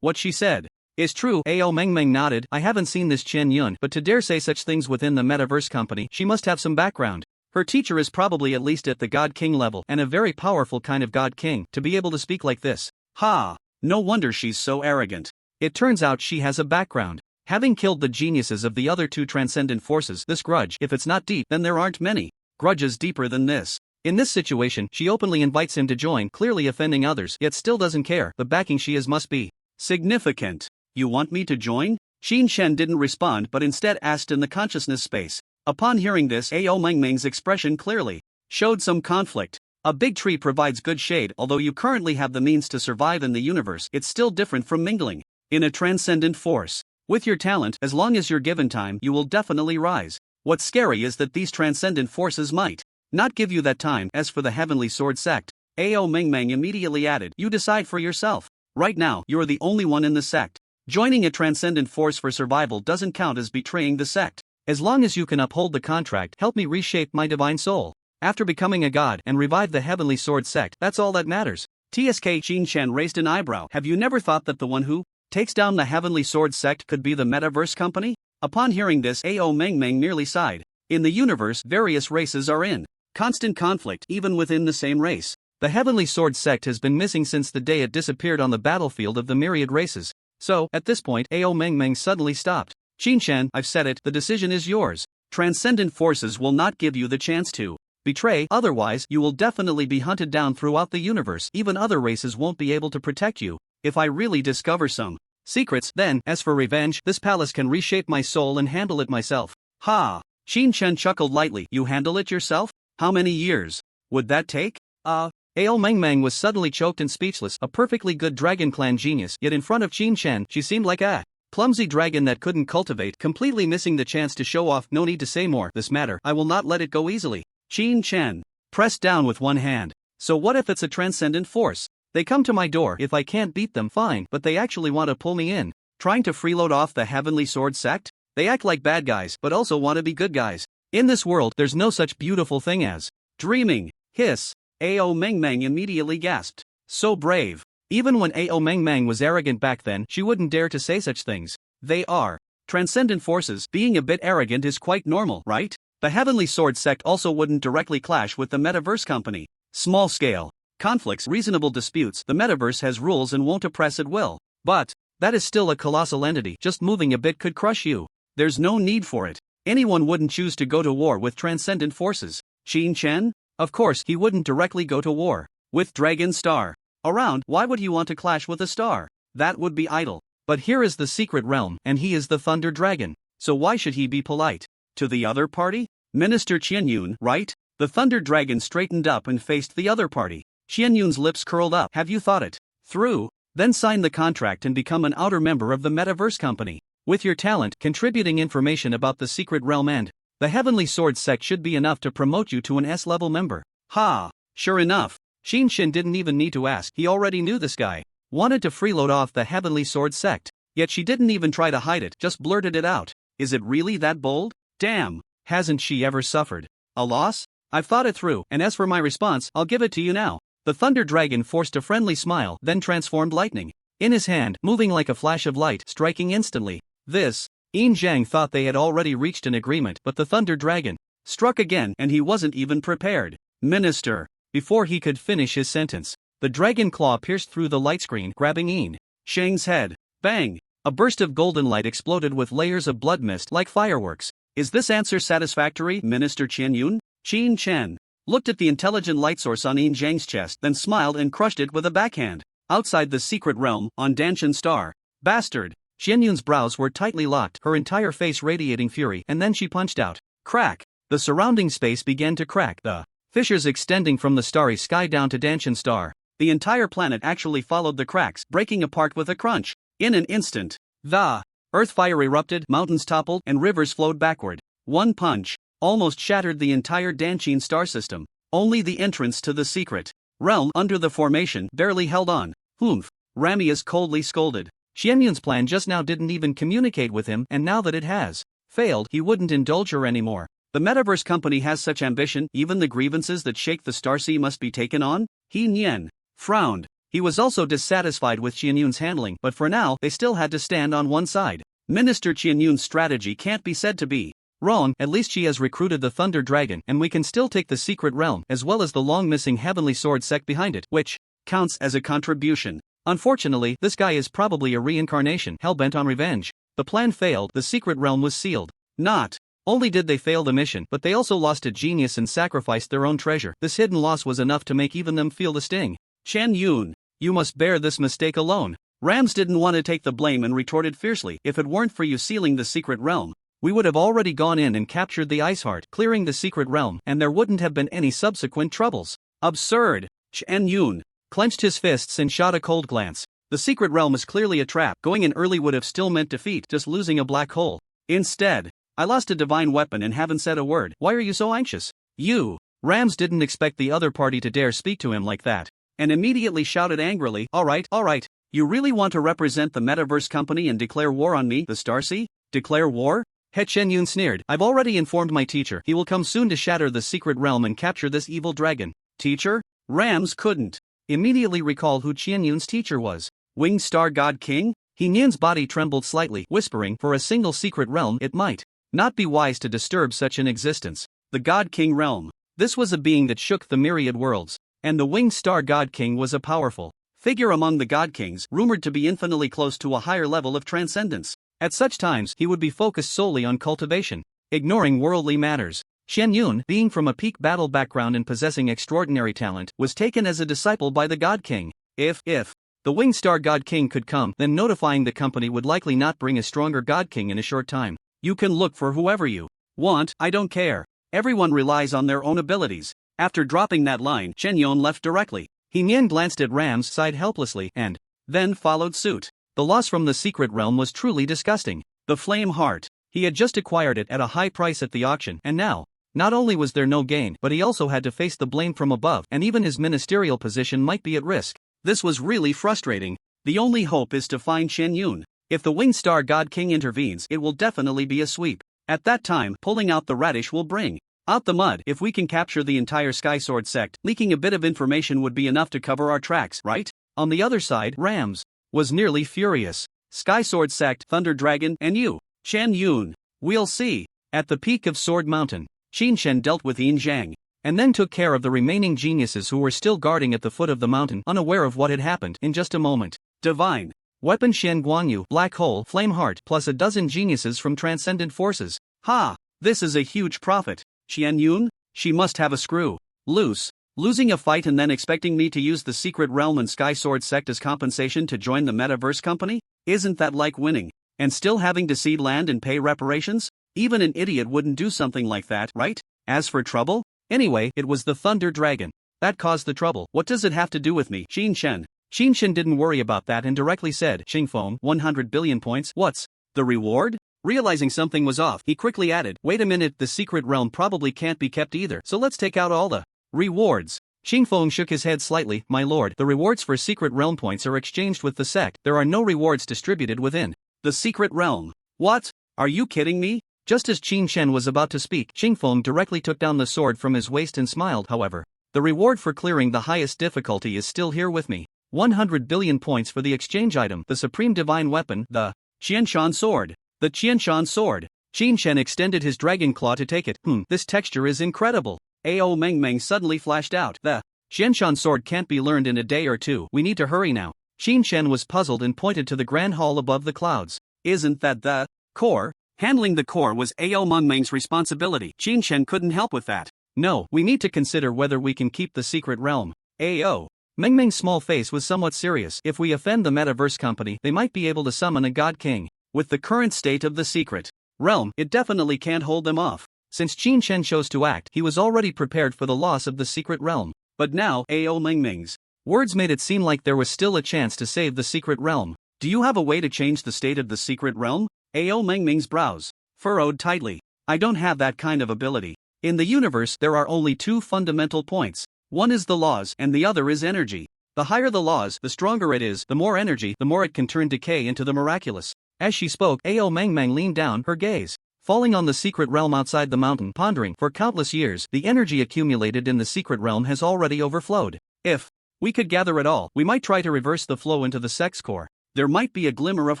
What she said is true. Ao Meng Meng nodded. I haven't seen this Qian Yun, but to dare say such things within the Metaverse Company, she must have some background. Her teacher is probably at least at the God King level, and a very powerful kind of God King, to be able to speak like this. Ha! No wonder she's so arrogant. It turns out she has a background. Having killed the geniuses of the other two transcendent forces, this grudge, if it's not deep, then there aren't many grudges deeper than this. In this situation, she openly invites him to join, clearly offending others, yet still doesn't care. The backing she has must be significant. You want me to join? Qin Shan didn't respond but instead asked in the consciousness space. Upon hearing this, Ao Meng Meng's expression clearly showed some conflict. A big tree provides good shade. Although you currently have the means to survive in the universe, it's still different from mingling in a transcendent force. With your talent, as long as you're given time, you will definitely rise. What's scary is that these transcendent forces might not give you that time. As for the Heavenly Sword sect, Ao Meng Meng immediately added, you decide for yourself. Right now, you're the only one in the sect. Joining a transcendent force for survival doesn't count as betraying the sect. As long as you can uphold the contract, help me reshape my divine soul. After becoming a god and revive the Heavenly Sword sect, that's all that matters. TSK. Qin Shan raised an eyebrow. Have you never thought that the one who takes down the Heavenly Sword sect could be the Metaverse Company? Upon hearing this, Ao Meng Meng merely sighed. In the universe, various races are in constant conflict, even within the same race. The Heavenly Sword sect has been missing since the day it disappeared on the battlefield of the myriad races. So, at this point, Ao Meng Meng suddenly stopped. Qin Shan, I've said it, the decision is yours. Transcendent forces will not give you the chance to betray, otherwise, you will definitely be hunted down throughout the universe. Even other races won't be able to protect you. If I really discover some secrets, then, as for revenge, this palace can reshape my soul and handle it myself. Ha! Qin Shan chuckled lightly. You handle it yourself? How many years would that take? Ao Meng Meng was suddenly choked and speechless. A perfectly good Dragon Clan genius, yet in front of Qin Shan, she seemed like a clumsy dragon that couldn't cultivate, completely missing the chance to show off. No need to say more. This matter, I will not let it go easily. Qin Shan pressed down with one hand. So what if it's a transcendent force? They come to my door. If I can't beat them, fine, but they actually want to pull me in. Trying to freeload off the Heavenly Sword sect? They act like bad guys but also want to be good guys. In this world there's no such beautiful thing as dreaming. Hiss. Ao Meng Meng immediately gasped. So brave. Even when Ao Meng Meng was arrogant back then, she wouldn't dare to say such things. They are transcendent forces. Being a bit arrogant is quite normal, right? The Heavenly Sword sect also wouldn't directly clash with the Metaverse Company. Small scale conflicts, reasonable disputes. The Metaverse has rules and won't oppress at will. But that is still a colossal entity. Just moving a bit could crush you. There's no need for it. Anyone wouldn't choose to go to war with transcendent forces. Qin Chen? Of course, he wouldn't directly go to war with Dragon Star around. Why would he want to clash with a star? That would be idle. But here is the secret realm, and he is the Thunder Dragon. So why should he be polite to the other party? Minister Qianyun, right? The Thunder Dragon straightened up and faced the other party. Qianyun's lips curled up. Have you thought it through? Then sign the contract and become an outer member of the Metaverse Company. With your talent, contributing information about the secret realm and the Heavenly Sword sect should be enough to promote you to an S-level member. Ha! Sure enough. Qin Shin didn't even need to ask. He already knew this guy wanted to freeload off the Heavenly Sword sect. Yet she didn't even try to hide it, just blurted it out. Is it really that bold? Damn! Hasn't she ever suffered a loss? I've thought it through, and as for my response, I'll give it to you now. The Thunder Dragon forced a friendly smile, then transformed lightning in his hand, moving like a flash of light, striking instantly. This, Yin Zhang thought they had already reached an agreement, but the Thunder Dragon struck again, and he wasn't even prepared. Minister. Before he could finish his sentence, the dragon claw pierced through the light screen, grabbing Yin Shang's head. Bang! A burst of golden light exploded with layers of blood mist like fireworks. Is this answer satisfactory, Minister Qianyun? Qin Chen looked at the intelligent light source on Yin Zhang's chest, then smiled and crushed it with a backhand. Outside the secret realm, on Danshan Star. Bastard! Qianyun's brows were tightly locked, her entire face radiating fury, and then she punched out. Crack! The surrounding space began to crack, the fissures extending from the starry sky down to Danshan Star. The entire planet actually followed the cracks, breaking apart with a crunch. In an instant, the earth fire erupted, mountains toppled, and rivers flowed backward. One punch almost shattered the entire Danshan star system. Only the entrance to the secret realm under the formation barely held on. Humph! Ramius coldly scolded. Qianyun's plan just now didn't even communicate with him, and now that it has failed, he wouldn't indulge her anymore. The Metaverse Company has such ambition, even the grievances that shake the Starsea must be taken on? He Nian frowned. He was also dissatisfied with Qianyun's handling, but for now, they still had to stand on one side. Minister Qianyun's strategy can't be said to be wrong. At least she has recruited the Thunder Dragon, and we can still take the secret realm, as well as the long-missing Heavenly Sword sect behind it, which counts as a contribution. Unfortunately, this guy is probably a reincarnation, hell-bent on revenge. The plan failed, the secret realm was sealed. Not only did they fail the mission, but they also lost a genius and sacrificed their own treasure. This hidden loss was enough to make even them feel the sting. Chen Yun, you must bear this mistake alone. Rams didn't want to take the blame and retorted fiercely. If it weren't for you sealing the secret realm, we would have already gone in and captured the Ice Heart, clearing the secret realm, and there wouldn't have been any subsequent troubles. Absurd! Chen Yun clenched his fists and shot a cold glance. The secret realm is clearly a trap. Going in early would have still meant defeat, just losing a black hole. Instead, I lost a divine weapon and haven't said a word. Why are you so anxious? You! Rams didn't expect the other party to dare speak to him like that, and immediately shouted angrily, all right. You really want to represent the Metaverse Company and declare war on me, the Starsea? Declare war? He Chen-yun sneered. I've already informed my teacher. He will come soon to shatter the secret realm and capture this evil dragon. Teacher? Rams couldn't immediately recall who Qianyun's teacher was. Winged Star God King? He Nian's body trembled slightly, whispering, for a single secret realm, it might not be wise to disturb such an existence. The God King realm. This was a being that shook the myriad worlds, and the Winged Star God King was a powerful figure among the God Kings, rumored to be infinitely close to a higher level of transcendence. At such times, he would be focused solely on cultivation, ignoring worldly matters. Chen Yun, being from a peak battle background and possessing extraordinary talent, was taken as a disciple by the God King. If the Winged Star God King could come, then notifying the company would likely not bring a stronger God King in a short time. You can look for whoever you want, I don't care. Everyone relies on their own abilities. After dropping that line, Chen Yun left directly. He Nian glanced at Ram's side helplessly, and then followed suit. The loss from the secret realm was truly disgusting. The Flame Heart. He had just acquired it at a high price at the auction, and now, not only was there no gain, but he also had to face the blame from above, and even his ministerial position might be at risk. This was really frustrating. The only hope is to find Chen Yun. If the winged star God King intervenes, it will definitely be a sweep. At that time, pulling out the radish will bring out the mud. If we can capture the entire Sky Sword sect, leaking a bit of information would be enough to cover our tracks, right? On the other side, Rams was nearly furious. Sky Sword sect, Thunder Dragon, and you, Shen Yun. We'll see. At the peak of Sword Mountain, Qin Shen dealt with Yin Zhang, and then took care of the remaining geniuses who were still guarding at the foot of the mountain, unaware of what had happened. In just a moment, Divine Weapon Shen Guanyu, Black Hole, Flameheart, plus a dozen geniuses from Transcendent Forces. Ha! This is a huge profit. Xian Yun? She must have a screw loose. Losing a fight and then expecting me to use the Secret Realm and Sky Sword sect as compensation to join the Metaverse company? Isn't that like winning? And still having to cede land and pay reparations? Even an idiot wouldn't do something like that, right? As for trouble? Anyway, it was the Thunder Dragon that caused the trouble. What does it have to do with me? Qin Shen didn't worry about that and directly said, Xingfeng, 100 billion points. What's the reward? Realizing something was off, he quickly added, wait a minute, the secret realm probably can't be kept either, so let's take out all the rewards. Xingfeng shook his head slightly, my lord, the rewards for secret realm points are exchanged with the sect. There are no rewards distributed within the secret realm. What? Are you kidding me? Just as Qin Shen was about to speak, Xingfeng directly took down the sword from his waist and smiled. However, the reward for clearing the highest difficulty is still here with me. 100 billion points for the exchange item, the supreme divine weapon, the Qianshan sword. The Qianshan sword. Qin Shen extended his dragon claw to take it. This texture is incredible. Ao Meng suddenly flashed out. The Qianshan sword can't be learned in a day or two. We need to hurry now. Qin Shen was puzzled and pointed to the grand hall above the clouds. Isn't that the core? Handling the core was Ao Meng's responsibility. Qin Shen couldn't help with that. No, we need to consider whether we can keep the secret realm. Ao Meng's small face was somewhat serious. If we offend the Metaverse company, they might be able to summon a God King. With the current state of the secret realm, it definitely can't hold them off. Since Qin Shen chose to act, he was already prepared for the loss of the secret realm. But now, Ao Meng's words made it seem like there was still a chance to save the secret realm. Do you have a way to change the state of the secret realm? Ao Meng's brows furrowed tightly. I don't have that kind of ability. In the universe, there are only two fundamental points. One is the laws, and the other is energy. The higher the laws, the stronger it is, the more energy, the more it can turn decay into the miraculous. As she spoke, Ao Meng leaned down, her gaze falling on the secret realm outside the mountain, pondering. For countless years, the energy accumulated in the secret realm has already overflowed. If we could gather it all, we might try to reverse the flow into the sect's core. There might be a glimmer of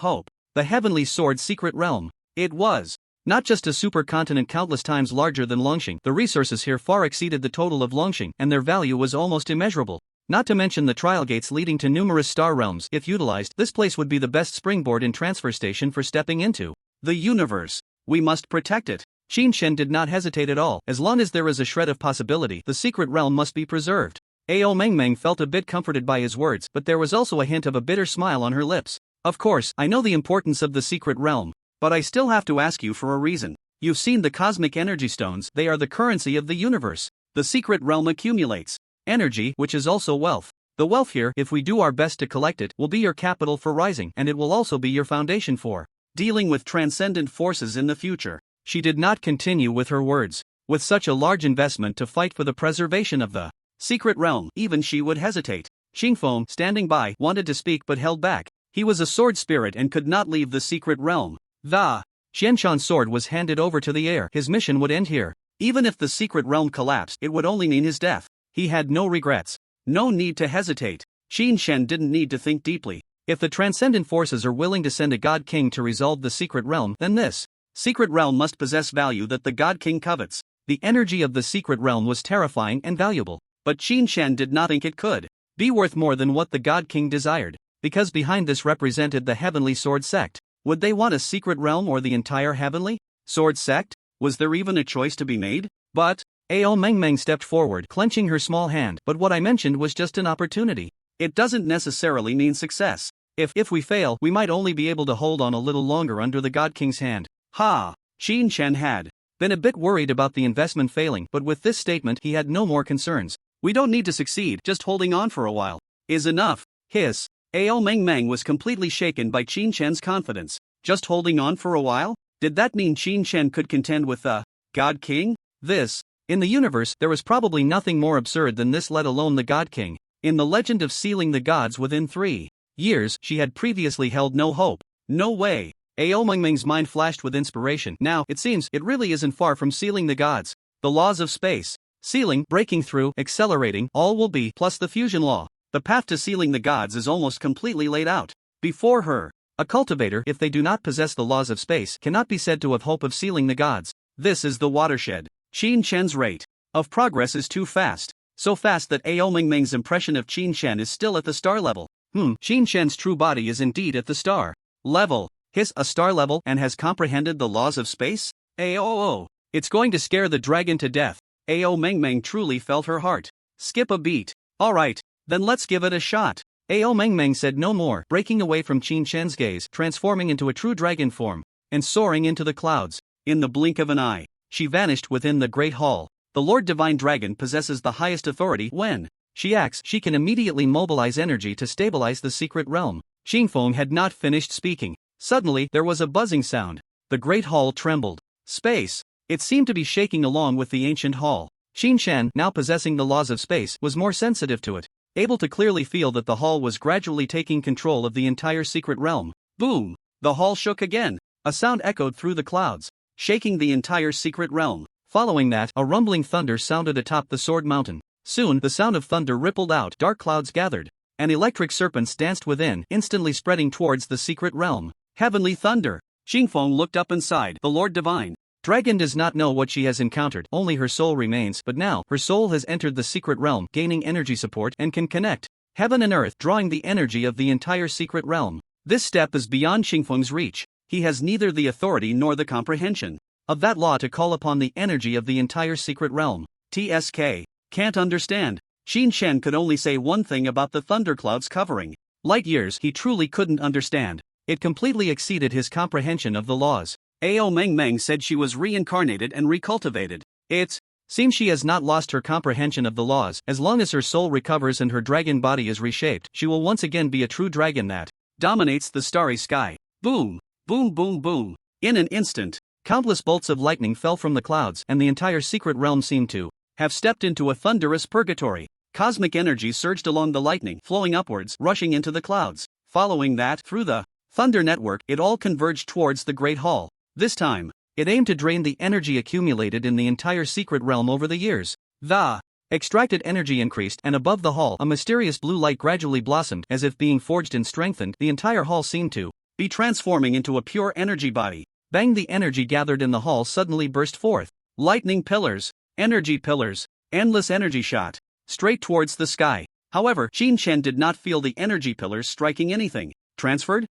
hope. The Heavenly Sword secret realm. It was not just a supercontinent countless times larger than Longxing. The resources here far exceeded the total of Longxing, and their value was almost immeasurable. Not to mention the trial gates leading to numerous star realms. If utilized, this place would be the best springboard and transfer station for stepping into the universe. We must protect it. Qin Shen did not hesitate at all. As long as there is a shred of possibility, the secret realm must be preserved. Ao Meng felt a bit comforted by his words, but there was also a hint of a bitter smile on her lips. Of course, I know the importance of the secret realm, but I still have to ask you for a reason. You've seen the cosmic energy stones, they are the currency of the universe. The secret realm accumulates energy, which is also wealth. The wealth here, if we do our best to collect it, will be your capital for rising, and it will also be your foundation for dealing with transcendent forces in the future. She did not continue with her words. With such a large investment to fight for the preservation of the secret realm, even she would hesitate. Xingfeng, standing by, wanted to speak but held back. He was a sword spirit and could not leave the secret realm. The Qianshan sword was handed over to the heir. His mission would end here. Even if the secret realm collapsed, it would only mean his death. He had no regrets. No need to hesitate. Qin Shen didn't need to think deeply. If the transcendent forces are willing to send a God King to resolve the secret realm, then this secret realm must possess value that the God King covets. The energy of the secret realm was terrifying and valuable, but Qin Shen did not think it could be worth more than what the God King desired, because behind this represented the Heavenly Sword sect. Would they want a secret realm or the entire Heavenly Sword sect? Was there even a choice to be made? But Ao Meng stepped forward, clenching her small hand. But what I mentioned was just an opportunity. It doesn't necessarily mean success. If we fail, we might only be able to hold on a little longer under the God King's hand. Ha! Qin Shen had been a bit worried about the investment failing, but with this statement he had no more concerns. We don't need to succeed, just holding on for a while is enough. Hiss. Ao Meng was completely shaken by Qin Shen's confidence. Just holding on for a while? Did that mean Qin Shen could contend with the God King? In the universe, there was probably nothing more absurd than this, let alone the God King. In the legend of sealing the gods within 3 years, she had previously held no hope. No way. Ao Mingming's mind flashed with inspiration. Now, it seems, it really isn't far from sealing the gods. The laws of space. Sealing, breaking through, accelerating, all will be, plus the fusion law. The path to sealing the gods is almost completely laid out. Before her. A cultivator, if they do not possess the laws of space, cannot be said to have hope of sealing the gods. This is the watershed. Qin Shen's rate of progress is too fast. So fast that Ao Mingming's impression of Qin Shen is still at the star level. Qin Shen's true body is indeed at the star level. A star level and has comprehended the laws of space? Ao. It's going to scare the dragon to death. Ao Mingming truly felt her heart skip a beat. Alright, then let's give it a shot. Ao Mingming said no more, breaking away from Qin Shen's gaze, transforming into a true dragon form, and soaring into the clouds. In the blink of an eye, she vanished within the Great Hall. The Lord Divine Dragon possesses the highest authority. When she acts, she can immediately mobilize energy to stabilize the secret realm. Xingfeng had not finished speaking. Suddenly, there was a buzzing sound. The Great Hall trembled. Space. It seemed to be shaking along with the ancient hall. Qin Shen, now possessing the laws of space, was more sensitive to it, able to clearly feel that the hall was gradually taking control of the entire secret realm. Boom! The hall shook again. A sound echoed through the clouds, shaking the entire secret realm. Following that, a rumbling thunder sounded atop the Sword Mountain. Soon, the sound of thunder rippled out, dark clouds gathered, and electric serpents danced within, instantly spreading towards the secret realm. Heavenly thunder! Xingfeng looked up and sighed. The Lord Divine Dragon does not know what she has encountered, only her soul remains, but now, her soul has entered the secret realm, gaining energy support and can connect heaven and earth, drawing the energy of the entire secret realm. This step is beyond Xingfeng's reach. He has neither the authority nor the comprehension of that law to call upon the energy of the entire secret realm. TSK. Can't understand. Qin Shen could only say one thing about the thunderclouds covering light years. He truly couldn't understand. It completely exceeded his comprehension of the laws. Ao Mingming said she was reincarnated and recultivated. It seems she has not lost her comprehension of the laws. As long as her soul recovers and her dragon body is reshaped, she will once again be a true dragon that dominates the starry sky. Boom! Boom boom boom! In an instant, countless bolts of lightning fell from the clouds, and the entire secret realm seemed to have stepped into a thunderous purgatory. Cosmic energy surged along the lightning, flowing upwards, rushing into the clouds. Following that, through the thunder network, it all converged towards the Great Hall. This time, it aimed to drain the energy accumulated in the entire secret realm over the years. The extracted energy increased, and above the hall, a mysterious blue light gradually blossomed, as if being forged and strengthened. The entire hall seemed to be transforming into a pure energy body. Bang! The energy gathered in the hall suddenly burst forth. Lightning pillars, energy pillars, endless energy shot straight towards the sky. However, Qin Shen did not feel the energy pillars striking anything. Transferred?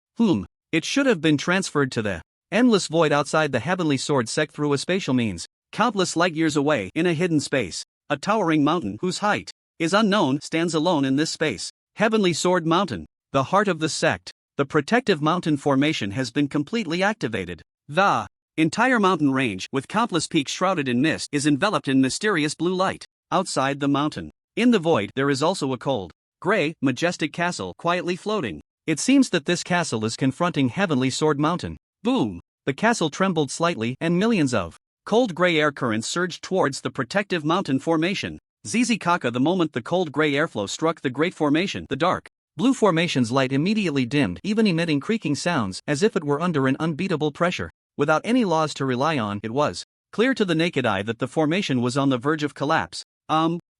It should have been transferred to the endless void outside the heavenly sword sect through a spatial means. Countless light years away, in a hidden space, a towering mountain whose height is unknown stands alone in this space. Heavenly Sword Mountain, the heart of the sect. The protective mountain formation has been completely activated. The entire mountain range, with countless peaks shrouded in mist, is enveloped in mysterious blue light. Outside the mountain, in the void, there is also a cold, gray, majestic castle quietly floating. It seems that this castle is confronting Heavenly Sword Mountain. Boom! The castle trembled slightly, and millions of cold gray air currents surged towards the protective mountain formation. ZZ Kaka! The moment the cold gray airflow struck the great formation, the dark blue formation's light immediately dimmed, even emitting creaking sounds, as if it were under an unbeatable pressure. Without any laws to rely on, it was clear to the naked eye that the formation was on the verge of collapse.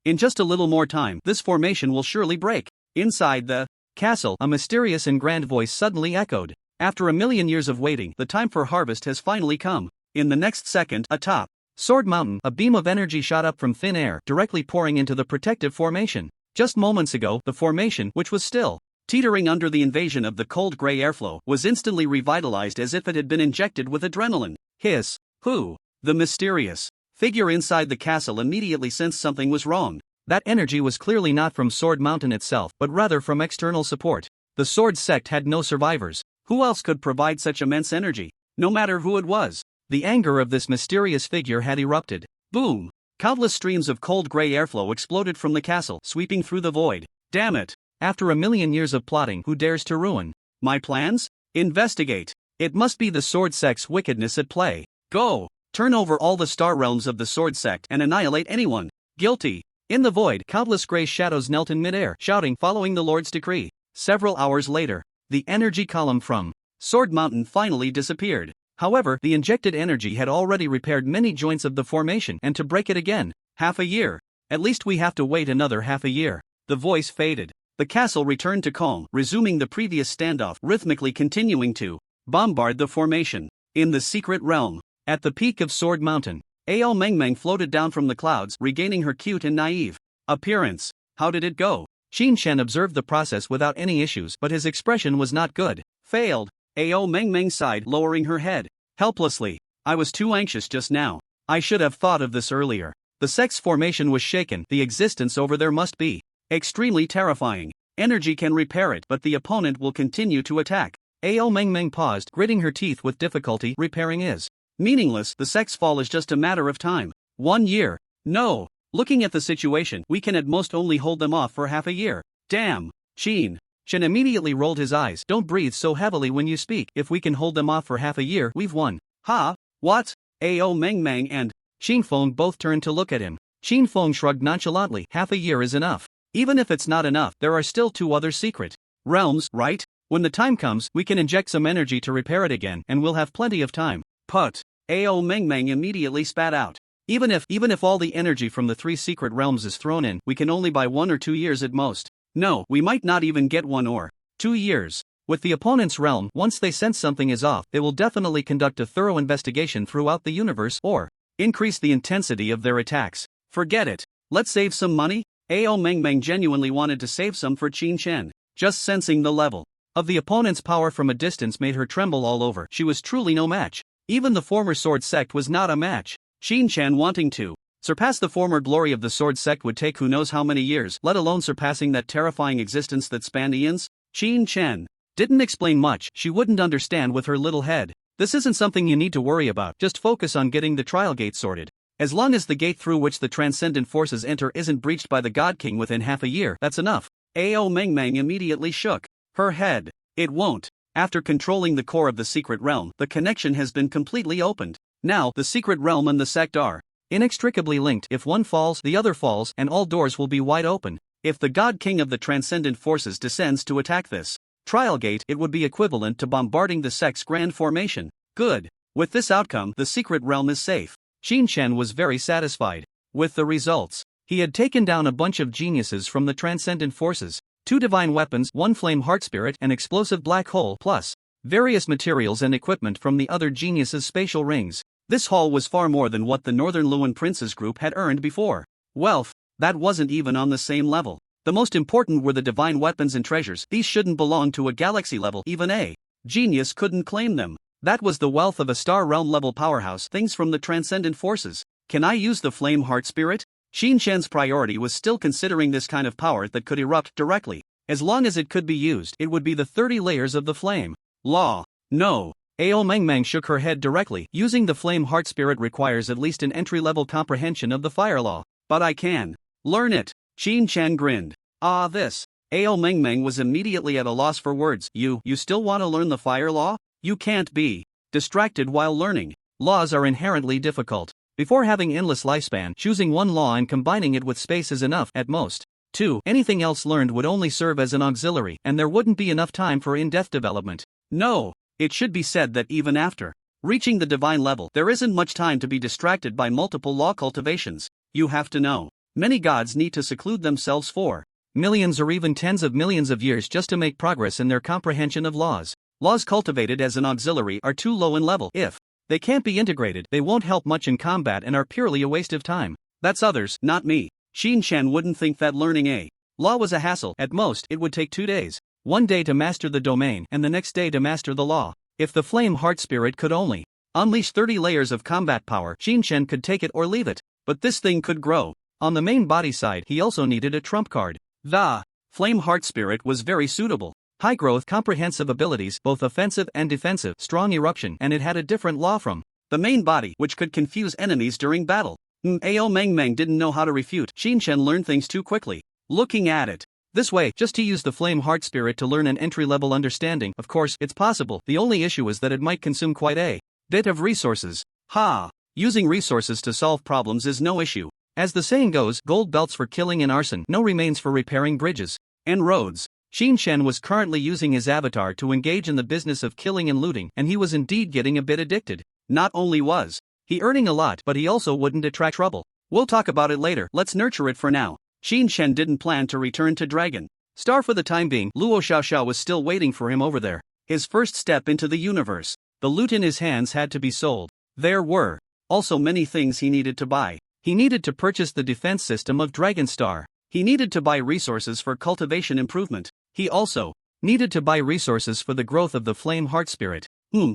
In just a little more time, this formation will surely break. Inside the castle, a mysterious and grand voice suddenly echoed. After a million years of waiting, the time for harvest has finally come. In the next second, atop Sword Mountain, a beam of energy shot up from thin air, directly pouring into the protective formation. Just moments ago, the formation, which was still teetering under the invasion of the cold gray airflow, was instantly revitalized as if it had been injected with adrenaline. Hiss! Who? The mysterious figure inside the castle immediately sensed something was wrong. That energy was clearly not from Sword Mountain itself, but rather from external support. The Sword Sect had no survivors. Who else could provide such immense energy? No matter who it was. The anger of this mysterious figure had erupted. Boom! Countless streams of cold gray airflow exploded from the castle, sweeping through the void. Damn it! After a million years of plotting, who dares to ruin my plans? Investigate. It must be the Sword Sect's wickedness at play. Go! Turn over all the star realms of the Sword Sect and annihilate anyone guilty. In the void, countless gray shadows knelt in midair, shouting, following the Lord's decree. Several hours later, the energy column from Sword Mountain finally disappeared. However, the injected energy had already repaired many joints of the formation, and to break it again, half a year. At least we have to wait another half a year. The voice faded. The castle returned to calm, resuming the previous standoff, rhythmically continuing to bombard the formation. In the secret realm, at the peak of Sword Mountain, Ao Mengmeng floated down from the clouds, regaining her cute and naive appearance. How did it go? Xin Shen observed the process without any issues, but his expression was not good. Failed. Ao Mengmeng sighed, lowering her head helplessly. I was too anxious just now. I should have thought of this earlier. The sex formation was shaken. The existence over there must be extremely terrifying. Energy can repair it, but the opponent will continue to attack. Ao Mengmeng paused, gritting her teeth with difficulty. Repairing is meaningless. The sex fall is just a matter of time. 1 year. No. Looking at the situation, we can at most only hold them off for half a year. Damn. Shen immediately rolled his eyes. Don't breathe so heavily when you speak. If we can hold them off for half a year, we've won. Ha? What? Ao Mengmeng and Xin Feng both turned to look at him. Xin Feng shrugged nonchalantly. Half a year is enough. Even if it's not enough, there are still 2 other secret realms, right? When the time comes, we can inject some energy to repair it again, and we'll have plenty of time. Put. Ao Mengmeng immediately spat out. Even if all the energy from the 3 secret realms is thrown in, we can only buy 1 or 2 years at most. No, we might not even get 1 or 2 years. With the opponent's realm, once they sense something is off, they will definitely conduct a thorough investigation throughout the universe or increase the intensity of their attacks. Forget it. Let's save some money. Ao Mengmeng genuinely wanted to save some for Qin Shen. Just sensing the level of the opponent's power from a distance made her tremble all over. She was truly no match. Even the former sword sect was not a match. Qin Shen wanting to surpass the former glory of the sword sect would take who knows how many years, let alone surpassing that terrifying existence that spanned eons. Qin Shen didn't explain much. She wouldn't understand with her little head. This isn't something you need to worry about. Just focus on getting the trial gate sorted. As long as the gate through which the transcendent forces enter isn't breached by the God King within half a year, that's enough. Ao Mengmeng immediately shook her head. It won't. After controlling the core of the secret realm, the connection has been completely opened. Now, the secret realm and the sect are inextricably linked. If one falls, the other falls, and all doors will be wide open. If the God King of the transcendent forces descends to attack this trial gate, it would be equivalent to bombarding the sect's grand formation. Good. With this outcome, the secret realm is safe. Qin Shen was very satisfied with the results. He had taken down a bunch of geniuses from the transcendent forces, 2 divine weapons, 1 flame heart spirit, an explosive black hole, plus various materials and equipment from the other geniuses' spatial rings. This haul was far more than what the Northern Luan Princes group had earned before. Wealth, that wasn't even on the same level. The most important were the divine weapons and treasures. These shouldn't belong to a galaxy level, even a genius couldn't claim them. That was the wealth of a star realm level powerhouse, things from the transcendent forces. Can I use the flame heart spirit? Qin Shen's priority was still considering this kind of power that could erupt directly. As long as it could be used, it would be the 30 layers of the flame law. No. Ao Mengmeng shook her head directly. Using the flame heart spirit requires at least an entry-level comprehension of the fire law. But I can learn it. Qin Shen grinned. This. Ao Mengmeng was immediately at a loss for words. You still want to learn the fire law? You can't be distracted while learning. Laws are inherently difficult. Before having endless lifespan, choosing one law and combining it with space is enough, at most. 2. Anything else learned would only serve as an auxiliary, and there wouldn't be enough time for in-depth development. No. It should be said that even after reaching the divine level, there isn't much time to be distracted by multiple law cultivations. You have to know. Many gods need to seclude themselves for millions or even tens of millions of years just to make progress in their comprehension of laws. Laws cultivated as an auxiliary are too low in level. If they can't be integrated, they won't help much in combat and are purely a waste of time. That's others, not me. Qin Shen wouldn't think that learning a law was a hassle. At most, it would take 2 days. 1 day to master the domain and the next day to master the law. If the flame heart spirit could only unleash 30 layers of combat power, Qin Shen could take it or leave it. But this thing could grow. On the main body side, he also needed a trump card. The flame heart spirit was very suitable. High growth, comprehensive abilities, both offensive and defensive, strong eruption, and it had a different law from the main body, which could confuse enemies during battle. Ao Mengmeng didn't know how to refute. Qin Shen learned things too quickly. Looking at it this way, just to use the flame heart spirit to learn an entry-level understanding, of course, it's possible. The only issue is that it might consume quite a bit of resources. Using resources to solve problems is no issue. As the saying goes, gold belts for killing and arson, no remains for repairing bridges and roads. Xin Shen was currently using his avatar to engage in the business of killing and looting, and he was indeed getting a bit addicted. Not only was he earning a lot, but he also wouldn't attract trouble. We'll talk about it later, let's nurture it for now. Xin Shen didn't plan to return to Dragon Star for the time being. Luo Xiaoxiao was still waiting for him over there. His first step into the universe. The loot in his hands had to be sold. There were also many things he needed to buy. He needed to purchase the defense system of Dragon Star. He needed to buy resources for cultivation improvement. He also needed to buy resources for the growth of the Flame Heart Spirit.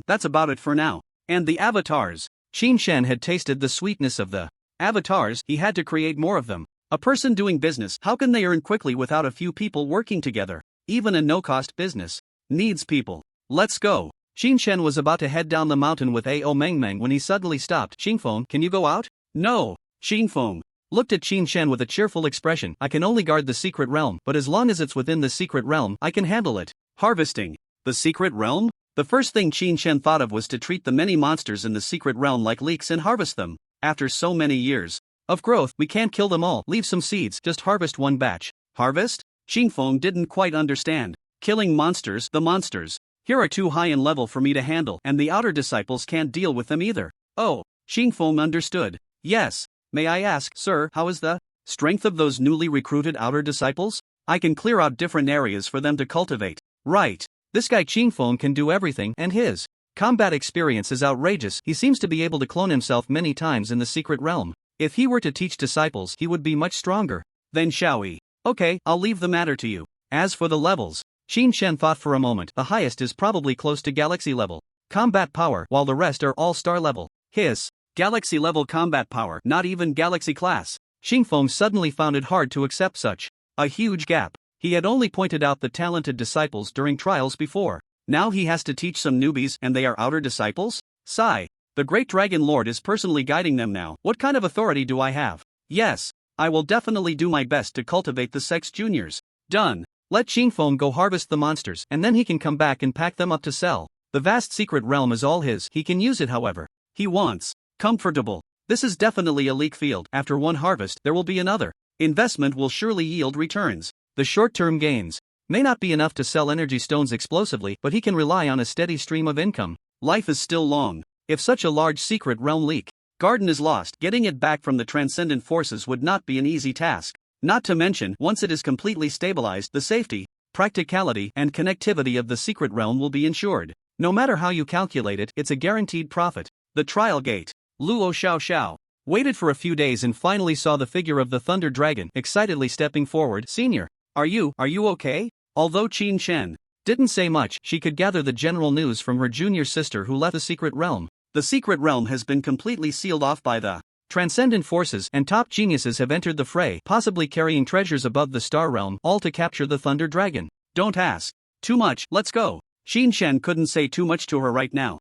That's about it for now. And the avatars. Xin Shen had tasted the sweetness of the avatars. He had to create more of them. A person doing business, how can they earn quickly without a few people working together? Even a no-cost business needs people. Let's go. Xin Shen was about to head down the mountain with Ao Mengmeng when he suddenly stopped. Xingfeng, can you go out? No. Xingfeng looked at Xin Shen with a cheerful expression. I can only guard the secret realm, but as long as it's within the secret realm, I can handle it. Harvesting. The secret realm? The first thing Xin Shen thought of was to treat the many monsters in the secret realm like leeks and harvest them. After so many years of growth, we can't kill them all. Leave some seeds, just harvest one batch. Harvest? Xingfeng didn't quite understand. Killing monsters, the monsters here are too high in level for me to handle, and the outer disciples can't deal with them either. Oh, Xingfeng understood. Yes. May I ask, sir, how is the strength of those newly recruited outer disciples? I can clear out different areas for them to cultivate. Right. This guy Xingfeng can do everything, and his combat experience is outrageous. He seems to be able to clone himself many times in the secret realm. If he were to teach disciples, he would be much stronger. Then shall we? Okay, I'll leave the matter to you. As for the levels, Xin Shen thought for a moment. The highest is probably close to galaxy level combat power, while the rest are all star level. His galaxy level combat power, not even galaxy class. Xingfeng suddenly found it hard to accept such a huge gap. He had only pointed out the talented disciples during trials before. Now he has to teach some newbies, and they are outer disciples? Sigh. The Great Dragon Lord is personally guiding them now. What kind of authority do I have? Yes, I will definitely do my best to cultivate the Sex Juniors. Done. Let Xingfeng go harvest the monsters, and then he can come back and pack them up to sell. The vast secret realm is all his. He can use it however he wants. Comfortable. This is definitely a leak field. After one harvest, there will be another. Investment will surely yield returns. The short-term gains may not be enough to sell energy stones explosively, but he can rely on a steady stream of income. Life is still long. If such a large secret realm leak garden is lost, getting it back from the transcendent forces would not be an easy task. Not to mention, once it is completely stabilized, the safety, practicality, and connectivity of the secret realm will be ensured. No matter how you calculate it, it's a guaranteed profit. The trial gate. Luo Xiaoxiao waited for a few days and finally saw the figure of the Thunder Dragon, excitedly stepping forward. Senior, are you okay? Although Xin Shen didn't say much, she could gather the general news from her junior sister who left the secret realm. The secret realm has been completely sealed off by the transcendent forces, and top geniuses have entered the fray, possibly carrying treasures above the star realm, all to capture the Thunder Dragon. Don't ask too much, let's go. Xin Shen couldn't say too much to her right now.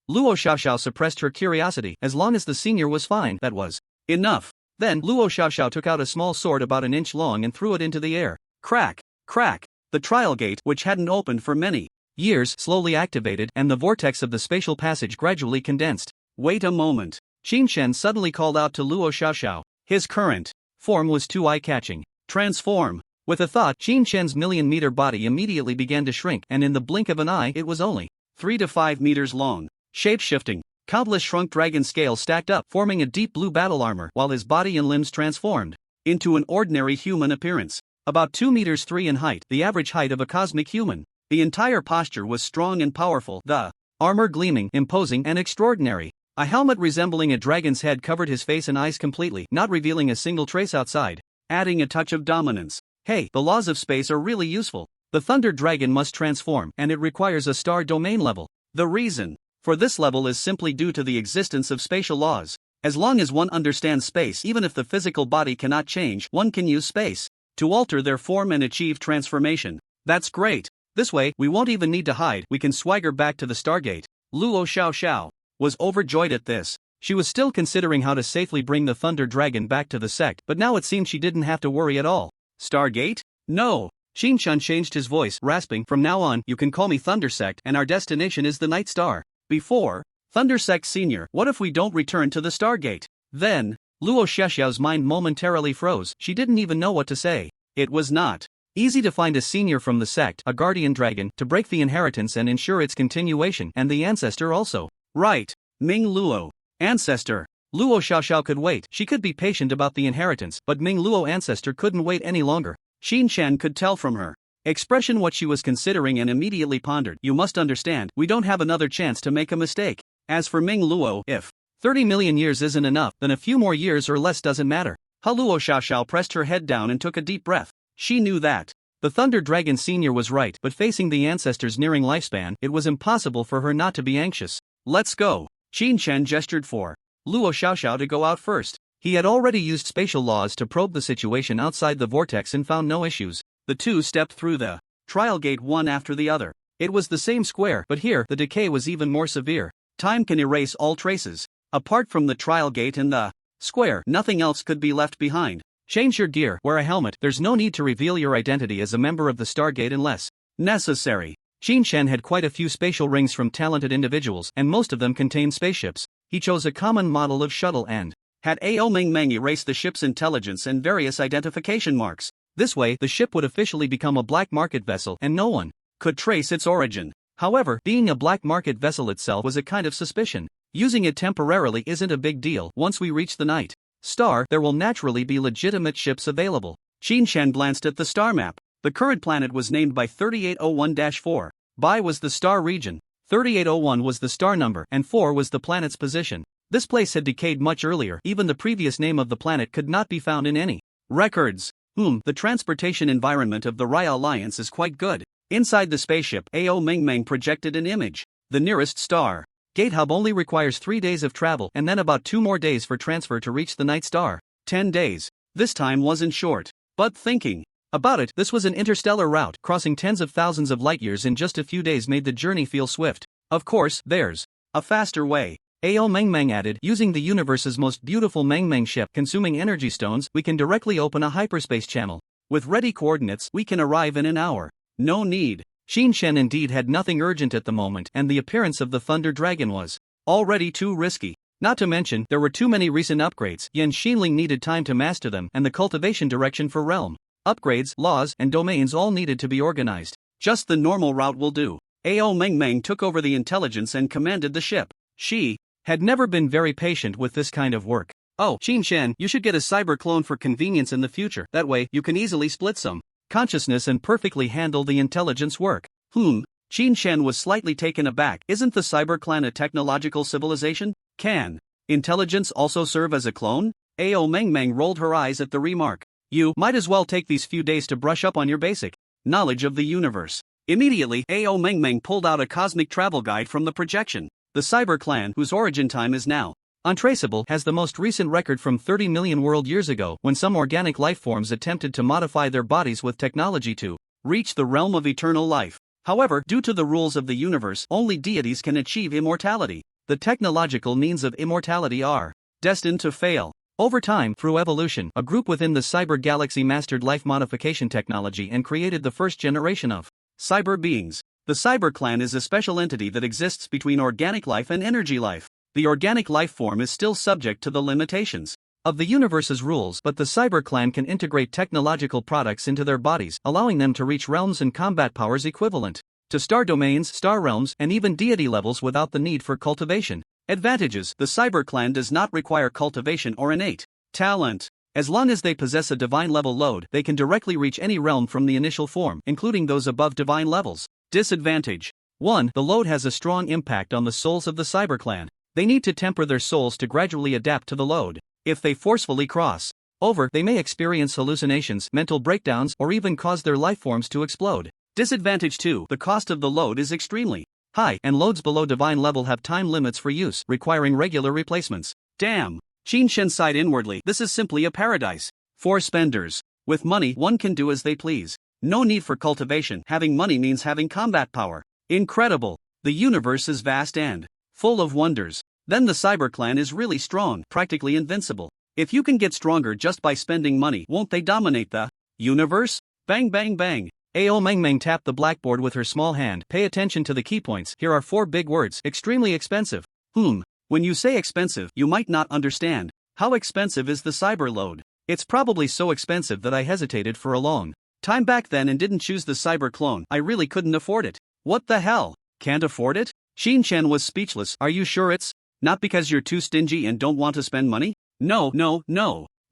Luo Xiaoxiao suppressed her curiosity. As long as the senior was fine, that was enough. Then Luo Xiaoxiao took out a small sword about an inch long and threw it into the air. Crack, crack. The trial gate, which hadn't opened for many years, slowly activated, and the vortex of the spatial passage gradually condensed. Wait a moment. Xin Shen suddenly called out to Luo Xiaoxiao. His current form was too eye-catching. Transform. With a thought, Xin Shen's million-meter body immediately began to shrink, and in the blink of an eye it was only 3 to 5 meters long. Shape-shifting. Countless shrunk dragon scales stacked up, forming a deep blue battle armor, while his body and limbs transformed into an ordinary human appearance. About 2 meters 3 in height, the average height of a cosmic human. The entire posture was strong and powerful, the armor gleaming, imposing, and extraordinary. A helmet resembling a dragon's head covered his face and eyes completely, not revealing a single trace outside, adding a touch of dominance. Hey, the laws of space are really useful. The Thunder Dragon must transform, and it requires a star domain level. The reason for this level is simply due to the existence of spatial laws. As long as one understands space, even if the physical body cannot change, one can use space to alter their form and achieve transformation. That's great. This way, we won't even need to hide, we can swagger back to the Stargate. Luo Xiaoxiao was overjoyed at this. She was still considering how to safely bring the Thunder Dragon back to the sect, but now it seemed she didn't have to worry at all. Stargate? No. Xin Shen changed his voice, rasping, from now on, you can call me Thunder Sect, and our destination is the Night Star. Before Thunder Sect Senior, what if we don't return to the Stargate? Then Luo Xiaoxiao's mind momentarily froze. She didn't even know what to say. It was not Easy to find a senior from the sect, a guardian dragon, to break the inheritance and ensure its continuation, and the ancestor also. Right. Ming Luo. Ancestor. Luo Xiaoxiao could wait. She could be patient about the inheritance, but Ming Luo ancestor couldn't wait any longer. Xin Shan could tell from her expression what she was considering and immediately pondered. You must understand, we don't have another chance to make a mistake. As for Ming Luo, if 30 million years isn't enough, then a few more years or less doesn't matter. Luo Xiaoxiao pressed her head down and took a deep breath. She knew that the Thunder Dragon Senior was right, but facing the ancestor's nearing lifespan, it was impossible for her not to be anxious. Let's go. Xin Shan gestured for Luo Xiaoxiao to go out first. He had already used spatial laws to probe the situation outside the vortex and found no issues. The two stepped through the trial gate one after the other. It was the same square, but here the decay was even more severe. Time can erase all traces. Apart from the trial gate and the square, nothing else could be left behind. Change your gear, wear a helmet. There's no need to reveal your identity as a member of the Stargate unless necessary. Xin Shan had quite a few spatial rings from talented individuals, and most of them contained spaceships. He chose a common model of shuttle and had Ao Ming Meng erase the ship's intelligence and various identification marks. This way, the ship would officially become a black market vessel and no one could trace its origin. However, being a black market vessel itself was a kind of suspicion. Using it temporarily isn't a big deal. Once we reach the night star, there will naturally be legitimate ships available. Xin Shan glanced at the star map. The current planet was named by 3801-4. Bai was the star region, 3801 was the star number, and 4 was the planet's position. This place had decayed much earlier. Even the previous name of the planet could not be found in any records. The transportation environment of the Raya Alliance is quite good. Inside the spaceship, Ao Ming Meng projected an image. The nearest star gate hub only requires 3 days of travel and then about 2 more days for transfer to reach the night star. 10 days. This time wasn't short. But thinking about it, this was an interstellar route. Crossing tens of thousands of light years in just a few days made the journey feel swift. Of course, there's a faster way. Ao Meng Meng added, using the universe's most beautiful Meng Meng ship consuming energy stones, we can directly open a hyperspace channel. With ready coordinates, we can arrive in an hour. No need. Xin Shan indeed had nothing urgent at the moment, and the appearance of the Thunder Dragon was already too risky. Not to mention, there were too many recent upgrades. Yan Xinling needed time to master them, and the cultivation direction for realm upgrades, laws, and domains all needed to be organized. Just the normal route will do. Ao Meng Meng took over the intelligence and commanded the ship. She had never been very patient with this kind of work. Oh, Xin Shan, you should get a cyber clone for convenience in the future. That way, you can easily split some consciousness and perfectly handle the intelligence work. Xin Shan was slightly taken aback. Isn't the cyber clan a technological civilization? Can intelligence also serve as a clone? Ao Meng Meng rolled her eyes at the remark. You might as well take these few days to brush up on your basic knowledge of the universe. Immediately, Ao Meng Meng pulled out a cosmic travel guide from the projection. The cyber clan, whose origin time is now untraceable, has the most recent record from 30 million world years ago, when some organic life forms attempted to modify their bodies with technology to reach the realm of eternal life. However, due to the rules of the universe, only deities can achieve immortality. The technological means of immortality are destined to fail. Over time, through evolution, a group within the cyber galaxy mastered life modification technology and created the first generation of cyber beings. The cyber clan is a special entity that exists between organic life and energy life. The organic life form is still subject to the limitations of the universe's rules, but the cyber clan can integrate technological products into their bodies, allowing them to reach realms and combat powers equivalent to star domains, star realms, and even deity levels without the need for cultivation. Advantages: the cyber clan does not require cultivation or innate talent. As long as they possess a divine level load, they can directly reach any realm from the initial form, including those above divine levels. Disadvantage: 1. The load has a strong impact on the souls of the cyber clan. They need to temper their souls to gradually adapt to the load. If they forcefully cross over, they may experience hallucinations, mental breakdowns, or even cause their life forms to explode. Disadvantage 2. The cost of the load is extremely high, and loads below divine level have time limits for use, requiring regular replacements. Damn. Xin Shan sighed inwardly. This is simply a paradise for spenders. With money, one can do as they please. No need for cultivation. Having money means having combat power. Incredible. The universe is vast and full of wonders. Then the cyber clan is really strong, practically invincible. If you can get stronger just by spending money, won't they dominate the universe? Bang bang bang. Ao Meng Meng tapped the blackboard with her small hand. Pay attention to the key points. Here are 4 big words. Extremely expensive. When you say expensive, you might not understand. How expensive is the cyber load? It's probably so expensive that I hesitated for a long time back then and didn't choose the cyber clone. I really couldn't afford it. What the hell? Can't afford it? Shin-chan was speechless. Are you sure it's not because you're too stingy and don't want to spend money? No.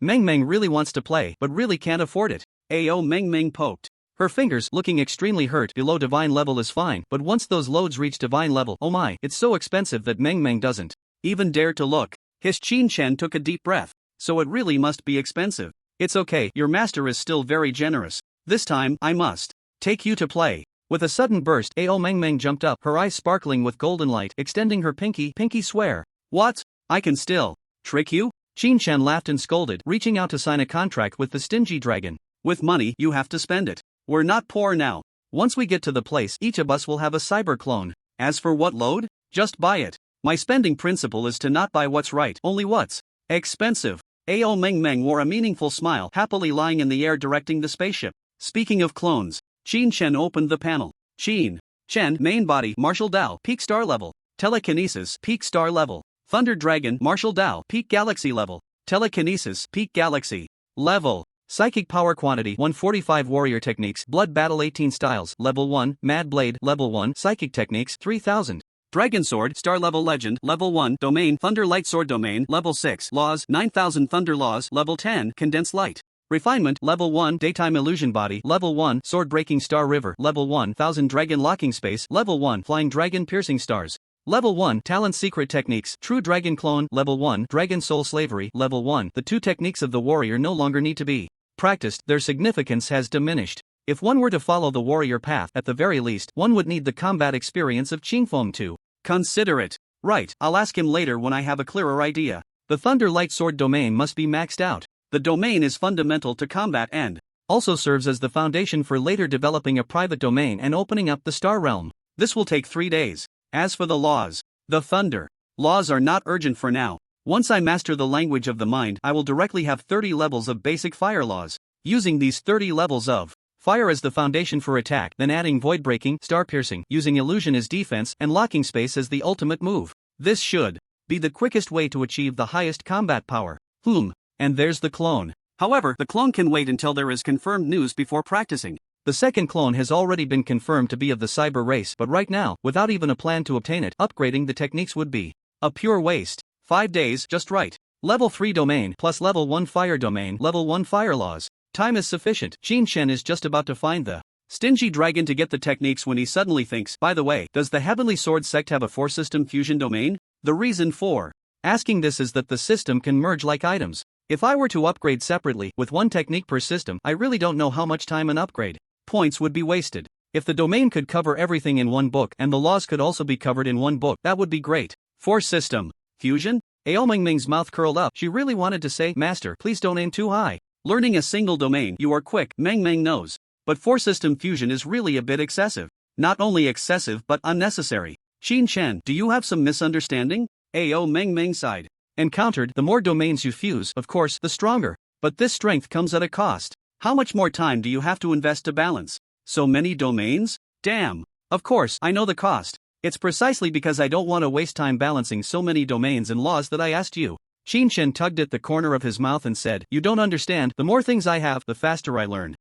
Meng Meng really wants to play but really can't afford it. Ayo, Meng Meng poked her fingers, looking extremely hurt. Below divine level is fine, but once those loads reach divine level, oh my, it's so expensive that Meng Meng doesn't even dare to look. His Shin-chan took a deep breath. So it really must be expensive. It's okay, your master is still very generous. This time, I must take you to play. With a sudden burst, Ao Meng Meng jumped up, her eyes sparkling with golden light, extending her pinky swear. What? I can still trick you? Shin-chan laughed and scolded, reaching out to sign a contract with the stingy dragon. With money, you have to spend it. We're not poor now. Once we get to the place, each of us will have a cyber clone. As for what load? Just buy it. My spending principle is to not buy what's right, only what's expensive. Ao Meng Meng wore a meaningful smile, happily lying in the air directing the spaceship. Speaking of clones, Qin-Chen opened the panel. Qin-Chen, main body, martial Dao, peak star level. Telekinesis, peak star level. Thunder Dragon, martial Dao, peak galaxy level. Telekinesis, peak galaxy level. Psychic power quantity 145. Warrior techniques, blood battle 18 styles, level 1, Mad Blade, level 1, psychic techniques 3000. Dragon Sword, Star Level Legend, Level 1, Domain, Thunder Light Sword Domain, Level 6, Laws, 9000 Thunder Laws, Level 10, Condensed Light. Refinement, Level 1, Daytime Illusion Body, Level 1, Sword Breaking Star River, Level 1000 Dragon Locking Space, Level 1, Flying Dragon Piercing Stars. Level 1, Talent Secret Techniques, True Dragon Clone, Level 1, Dragon Soul Slavery, Level 1. The two techniques of the warrior no longer need to be practiced, their significance has diminished. If one were to follow the warrior path, at the very least, one would need the combat experience of Qingfeng to consider it. Right, I'll ask him later when I have a clearer idea. The Thunder Light Sword domain must be maxed out. The domain is fundamental to combat and also serves as the foundation for later developing a private domain and opening up the Star Realm. This will take 3 days. As for the laws, the Thunder laws are not urgent for now. Once I master the language of the mind, I will directly have 30 levels of basic fire laws. Using these 30 levels of fire as the foundation for attack, then adding void breaking, star piercing, using illusion as defense, and locking space as the ultimate move. This should be the quickest way to achieve the highest combat power. And there's the clone. However, the clone can wait until there is confirmed news before practicing. The second clone has already been confirmed to be of the cyber race, but right now, without even a plan to obtain it, upgrading the techniques would be a pure waste. 5 days, just right. Level 3 domain plus level 1 fire domain, level 1 fire laws. Time is sufficient. Qin-Chen is just about to find the stingy dragon to get the techniques when he suddenly thinks, by the way, does the Heavenly Sword sect have a 4-system fusion domain? The reason for asking this is that the system can merge like items. If I were to upgrade separately, with one technique per system, I really don't know how much time an upgrade points would be wasted. If the domain could cover everything in one book and the laws could also be covered in one book, that would be great. 4-system fusion? Ao Meng Meng's mouth curled up. She really wanted to say, Master, please don't aim too high. Learning a single domain, you are quick, Meng Meng knows. But 4-system fusion is really a bit excessive. Not only excessive but unnecessary. Qin-Chen, do you have some misunderstanding? Ao Meng Meng sighed. Encountered, the more domains you fuse, of course, the stronger. But this strength comes at a cost. How much more time do you have to invest to balance so many domains? Damn. Of course, I know the cost. It's precisely because I don't want to waste time balancing so many domains and laws that I asked you. Qin-Chen tugged at the corner of his mouth and said, you don't understand, the more things I have, the faster I learn.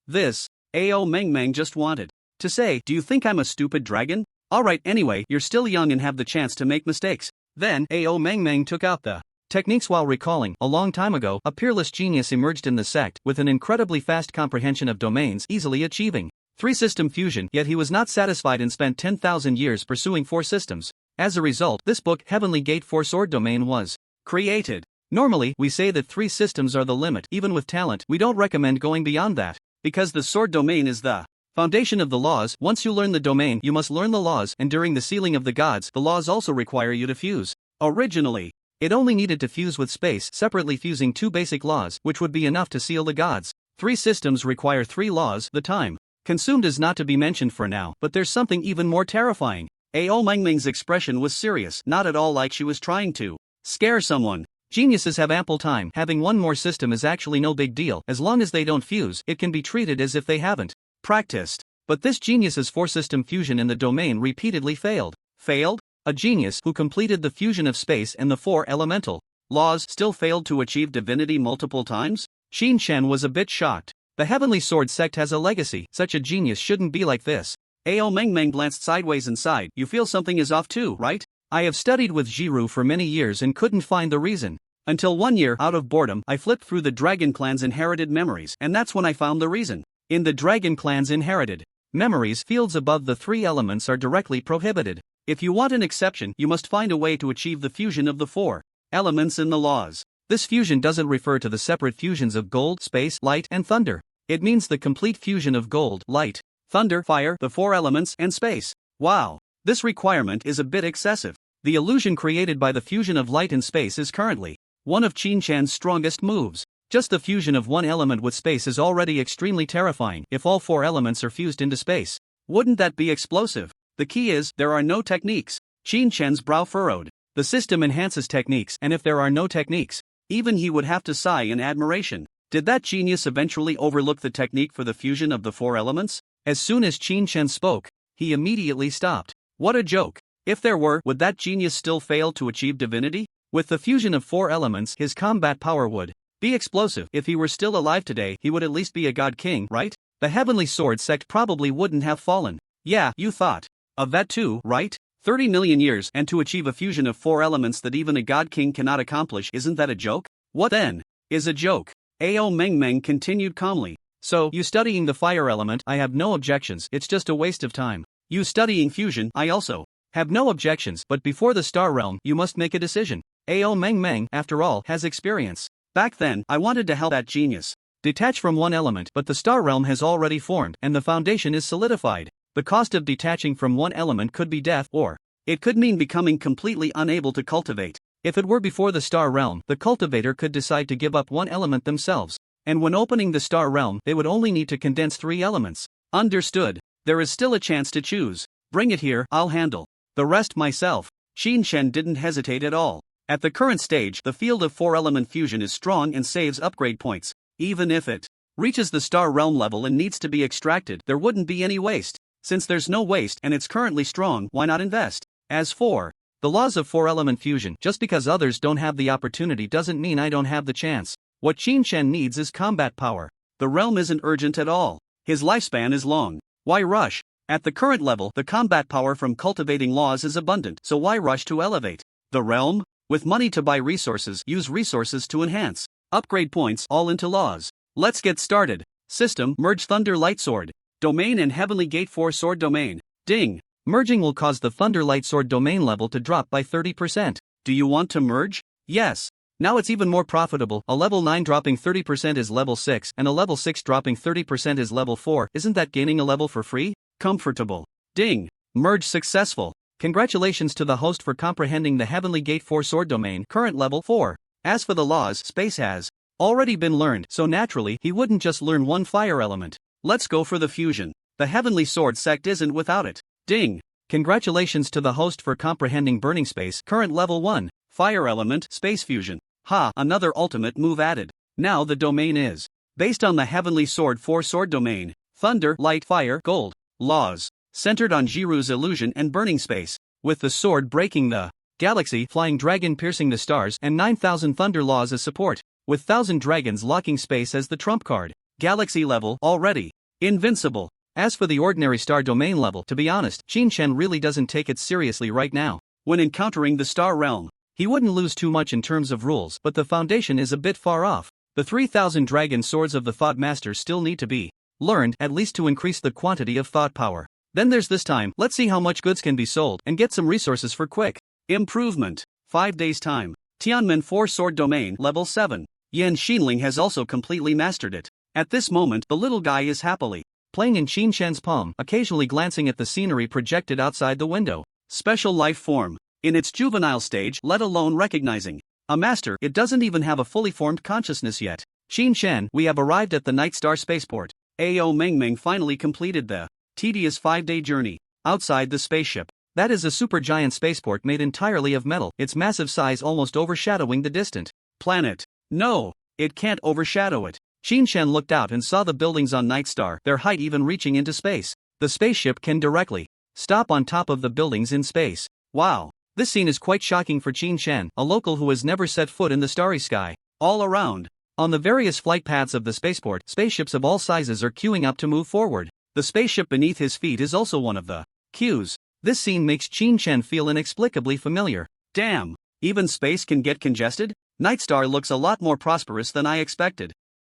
This. Ao Meng Meng just wanted to say, do you think I'm a stupid dragon? Alright, anyway, you're still young and have the chance to make mistakes. Then, Ao Meng Meng took out the techniques while recalling, a long time ago, a peerless genius emerged in the sect with an incredibly fast comprehension of domains, easily achieving 3-system fusion, yet he was not satisfied and spent 10,000 years pursuing 4 systems. As a result, this book, Heavenly Gate 4 Sword Domain, was created. Normally, we say that 3 systems are the limit. Even with talent, we don't recommend going beyond that. Because the sword domain is the foundation of the laws. Once you learn the domain, you must learn the laws, and during the sealing of the gods, the laws also require you to fuse. Originally, it only needed to fuse with space, separately fusing 2 basic laws, which would be enough to seal the gods. 3 systems require 3 laws. The time consumed is not to be mentioned for now, but there's something even more terrifying. Ao Meng Meng's expression was serious, not at all like she was trying to scare someone. Geniuses have ample time. Having one more system is actually no big deal. As long as they don't fuse, it can be treated as if they haven't practiced. But this genius's 4-system fusion in the domain repeatedly failed. Failed? A genius who completed the fusion of space and the 4 elemental laws still failed to achieve divinity multiple times? Qin-Chen was a bit shocked. The Heavenly Sword sect has a legacy. Such a genius shouldn't be like this. Ao Meng Meng glanced sideways and sighed. You feel something is off too, right? I have studied with Jiru for many years and couldn't find the reason. Until one year, out of boredom, I flipped through the Dragon Clan's inherited memories, and that's when I found the reason. In the Dragon Clan's inherited memories, fields above the 3 elements are directly prohibited. If you want an exception, you must find a way to achieve the fusion of the 4 elements in the laws. This fusion doesn't refer to the separate fusions of gold, space, light, and thunder. It means the complete fusion of gold, light, thunder, fire, the 4 elements, and space. Wow. This requirement is a bit excessive. The illusion created by the fusion of light and space is currently one of Qin Chan's strongest moves. Just the fusion of one element with space is already extremely terrifying. If all 4 elements are fused into space, wouldn't that be explosive? The key is, there are no techniques. Qin Chan's brow furrowed. The system enhances techniques, and if there are no techniques, even he would have to sigh in admiration. Did that genius eventually overlook the technique for the fusion of the 4 elements? As soon as Qin Chen spoke, he immediately stopped. What a joke. If there were, would that genius still fail to achieve divinity? With the fusion of 4 elements, his combat power would be explosive. If he were still alive today, he would at least be a god king, right? The Heavenly Sword sect probably wouldn't have fallen. Yeah, you thought of that too, right? 30 million years, and to achieve a fusion of 4 elements that even a god king cannot accomplish, isn't that a joke? What then is a joke? Ao Meng Meng continued calmly. So, you studying the fire element, I have no objections, it's just a waste of time. You studying fusion, I also have no objections, but before the Star Realm, you must make a decision. Ao Meng Meng, after all, has experience. Back then, I wanted to help that genius detach from one element, but the Star Realm has already formed, and the foundation is solidified. The cost of detaching from one element could be death, or it could mean becoming completely unable to cultivate. If it were before the Star Realm, the cultivator could decide to give up one element themselves, and when opening the Star Realm, they would only need to condense 3 elements. Understood. There is still a chance to choose. Bring it here, I'll handle the rest myself. Qin Chen didn't hesitate at all. At the current stage, the field of 4-element fusion is strong and saves upgrade points. Even if it reaches the Star Realm level and needs to be extracted, there wouldn't be any waste. Since there's no waste and it's currently strong, why not invest? As for the laws of 4-element fusion, just because others don't have the opportunity doesn't mean I don't have the chance. What Qin Chen needs is combat power. The realm isn't urgent at all. His lifespan is long. Why rush? At the current level, the combat power from cultivating laws is abundant, so why rush to elevate the realm? With money to buy resources, use resources to enhance upgrade points, all into laws. Let's get started. System, merge Thunder Light Sword domain and Heavenly Gate 4 Sword domain. Ding. Merging will cause the Thunder Light Sword domain level to drop by 30%. Do you want to merge? Yes. Now it's even more profitable. A level 9 dropping 30% is level 6, and a level 6 dropping 30% is level 4. Isn't that gaining a level for free? Comfortable. Ding. Merge successful. Congratulations to the host for comprehending the Heavenly Gate 4 Sword domain, current level 4. As for the laws, space has already been learned, so naturally, he wouldn't just learn one fire element. Let's go for the fusion. The Heavenly Sword sect isn't without it. Ding. Congratulations to the host for comprehending burning space, current level 1, fire element, space fusion. Ha, another ultimate move added. Now the domain is based on the Heavenly Sword 4 Sword domain, thunder, light, fire, gold. Laws centered on Jiru's illusion and burning space, with the sword breaking the galaxy, flying dragon piercing the stars, and 9,000 thunder laws as support, with 1,000 dragons locking space as the trump card. Galaxy level, already invincible. As for the ordinary star domain level, to be honest, Qin Chen really doesn't take it seriously right now. When encountering the Star Realm, he wouldn't lose too much in terms of rules, but the foundation is a bit far off. The 3,000 dragon swords of the Thought Master still need to be learned, at least to increase the quantity of thought power. Then there's this time. Let's see how much goods can be sold and get some resources for quick improvement. 5 days time. Tianmen 4 Sword domain, level 7. Yan Xinling has also completely mastered it. At this moment, the little guy is happily playing in Qin Shen's palm, occasionally glancing at the scenery projected outside the window. Special life form. In its juvenile stage, let alone recognizing a master, it doesn't even have a fully formed consciousness yet. Qin Shen, we have arrived at the Night Star spaceport. Ao Meng Meng finally completed the tedious 5-day journey outside the spaceship. That is a supergiant spaceport made entirely of metal, its massive size almost overshadowing the distant planet. No, it can't overshadow it. Qin Shen looked out and saw the buildings on Night Star, their height even reaching into space. The spaceship can directly stop on top of the buildings in space. Wow. This scene is quite shocking for Qin Shen, a local who has never set foot in the starry sky. All around, On the various flight paths of the spaceport, spaceships of all sizes are queuing up to move forward. The spaceship beneath his feet is also one of the queues. This scene makes Qin feel inexplicably familiar. Damn, even space can get congested? Nightstar looks a lot more prosperous than I expected.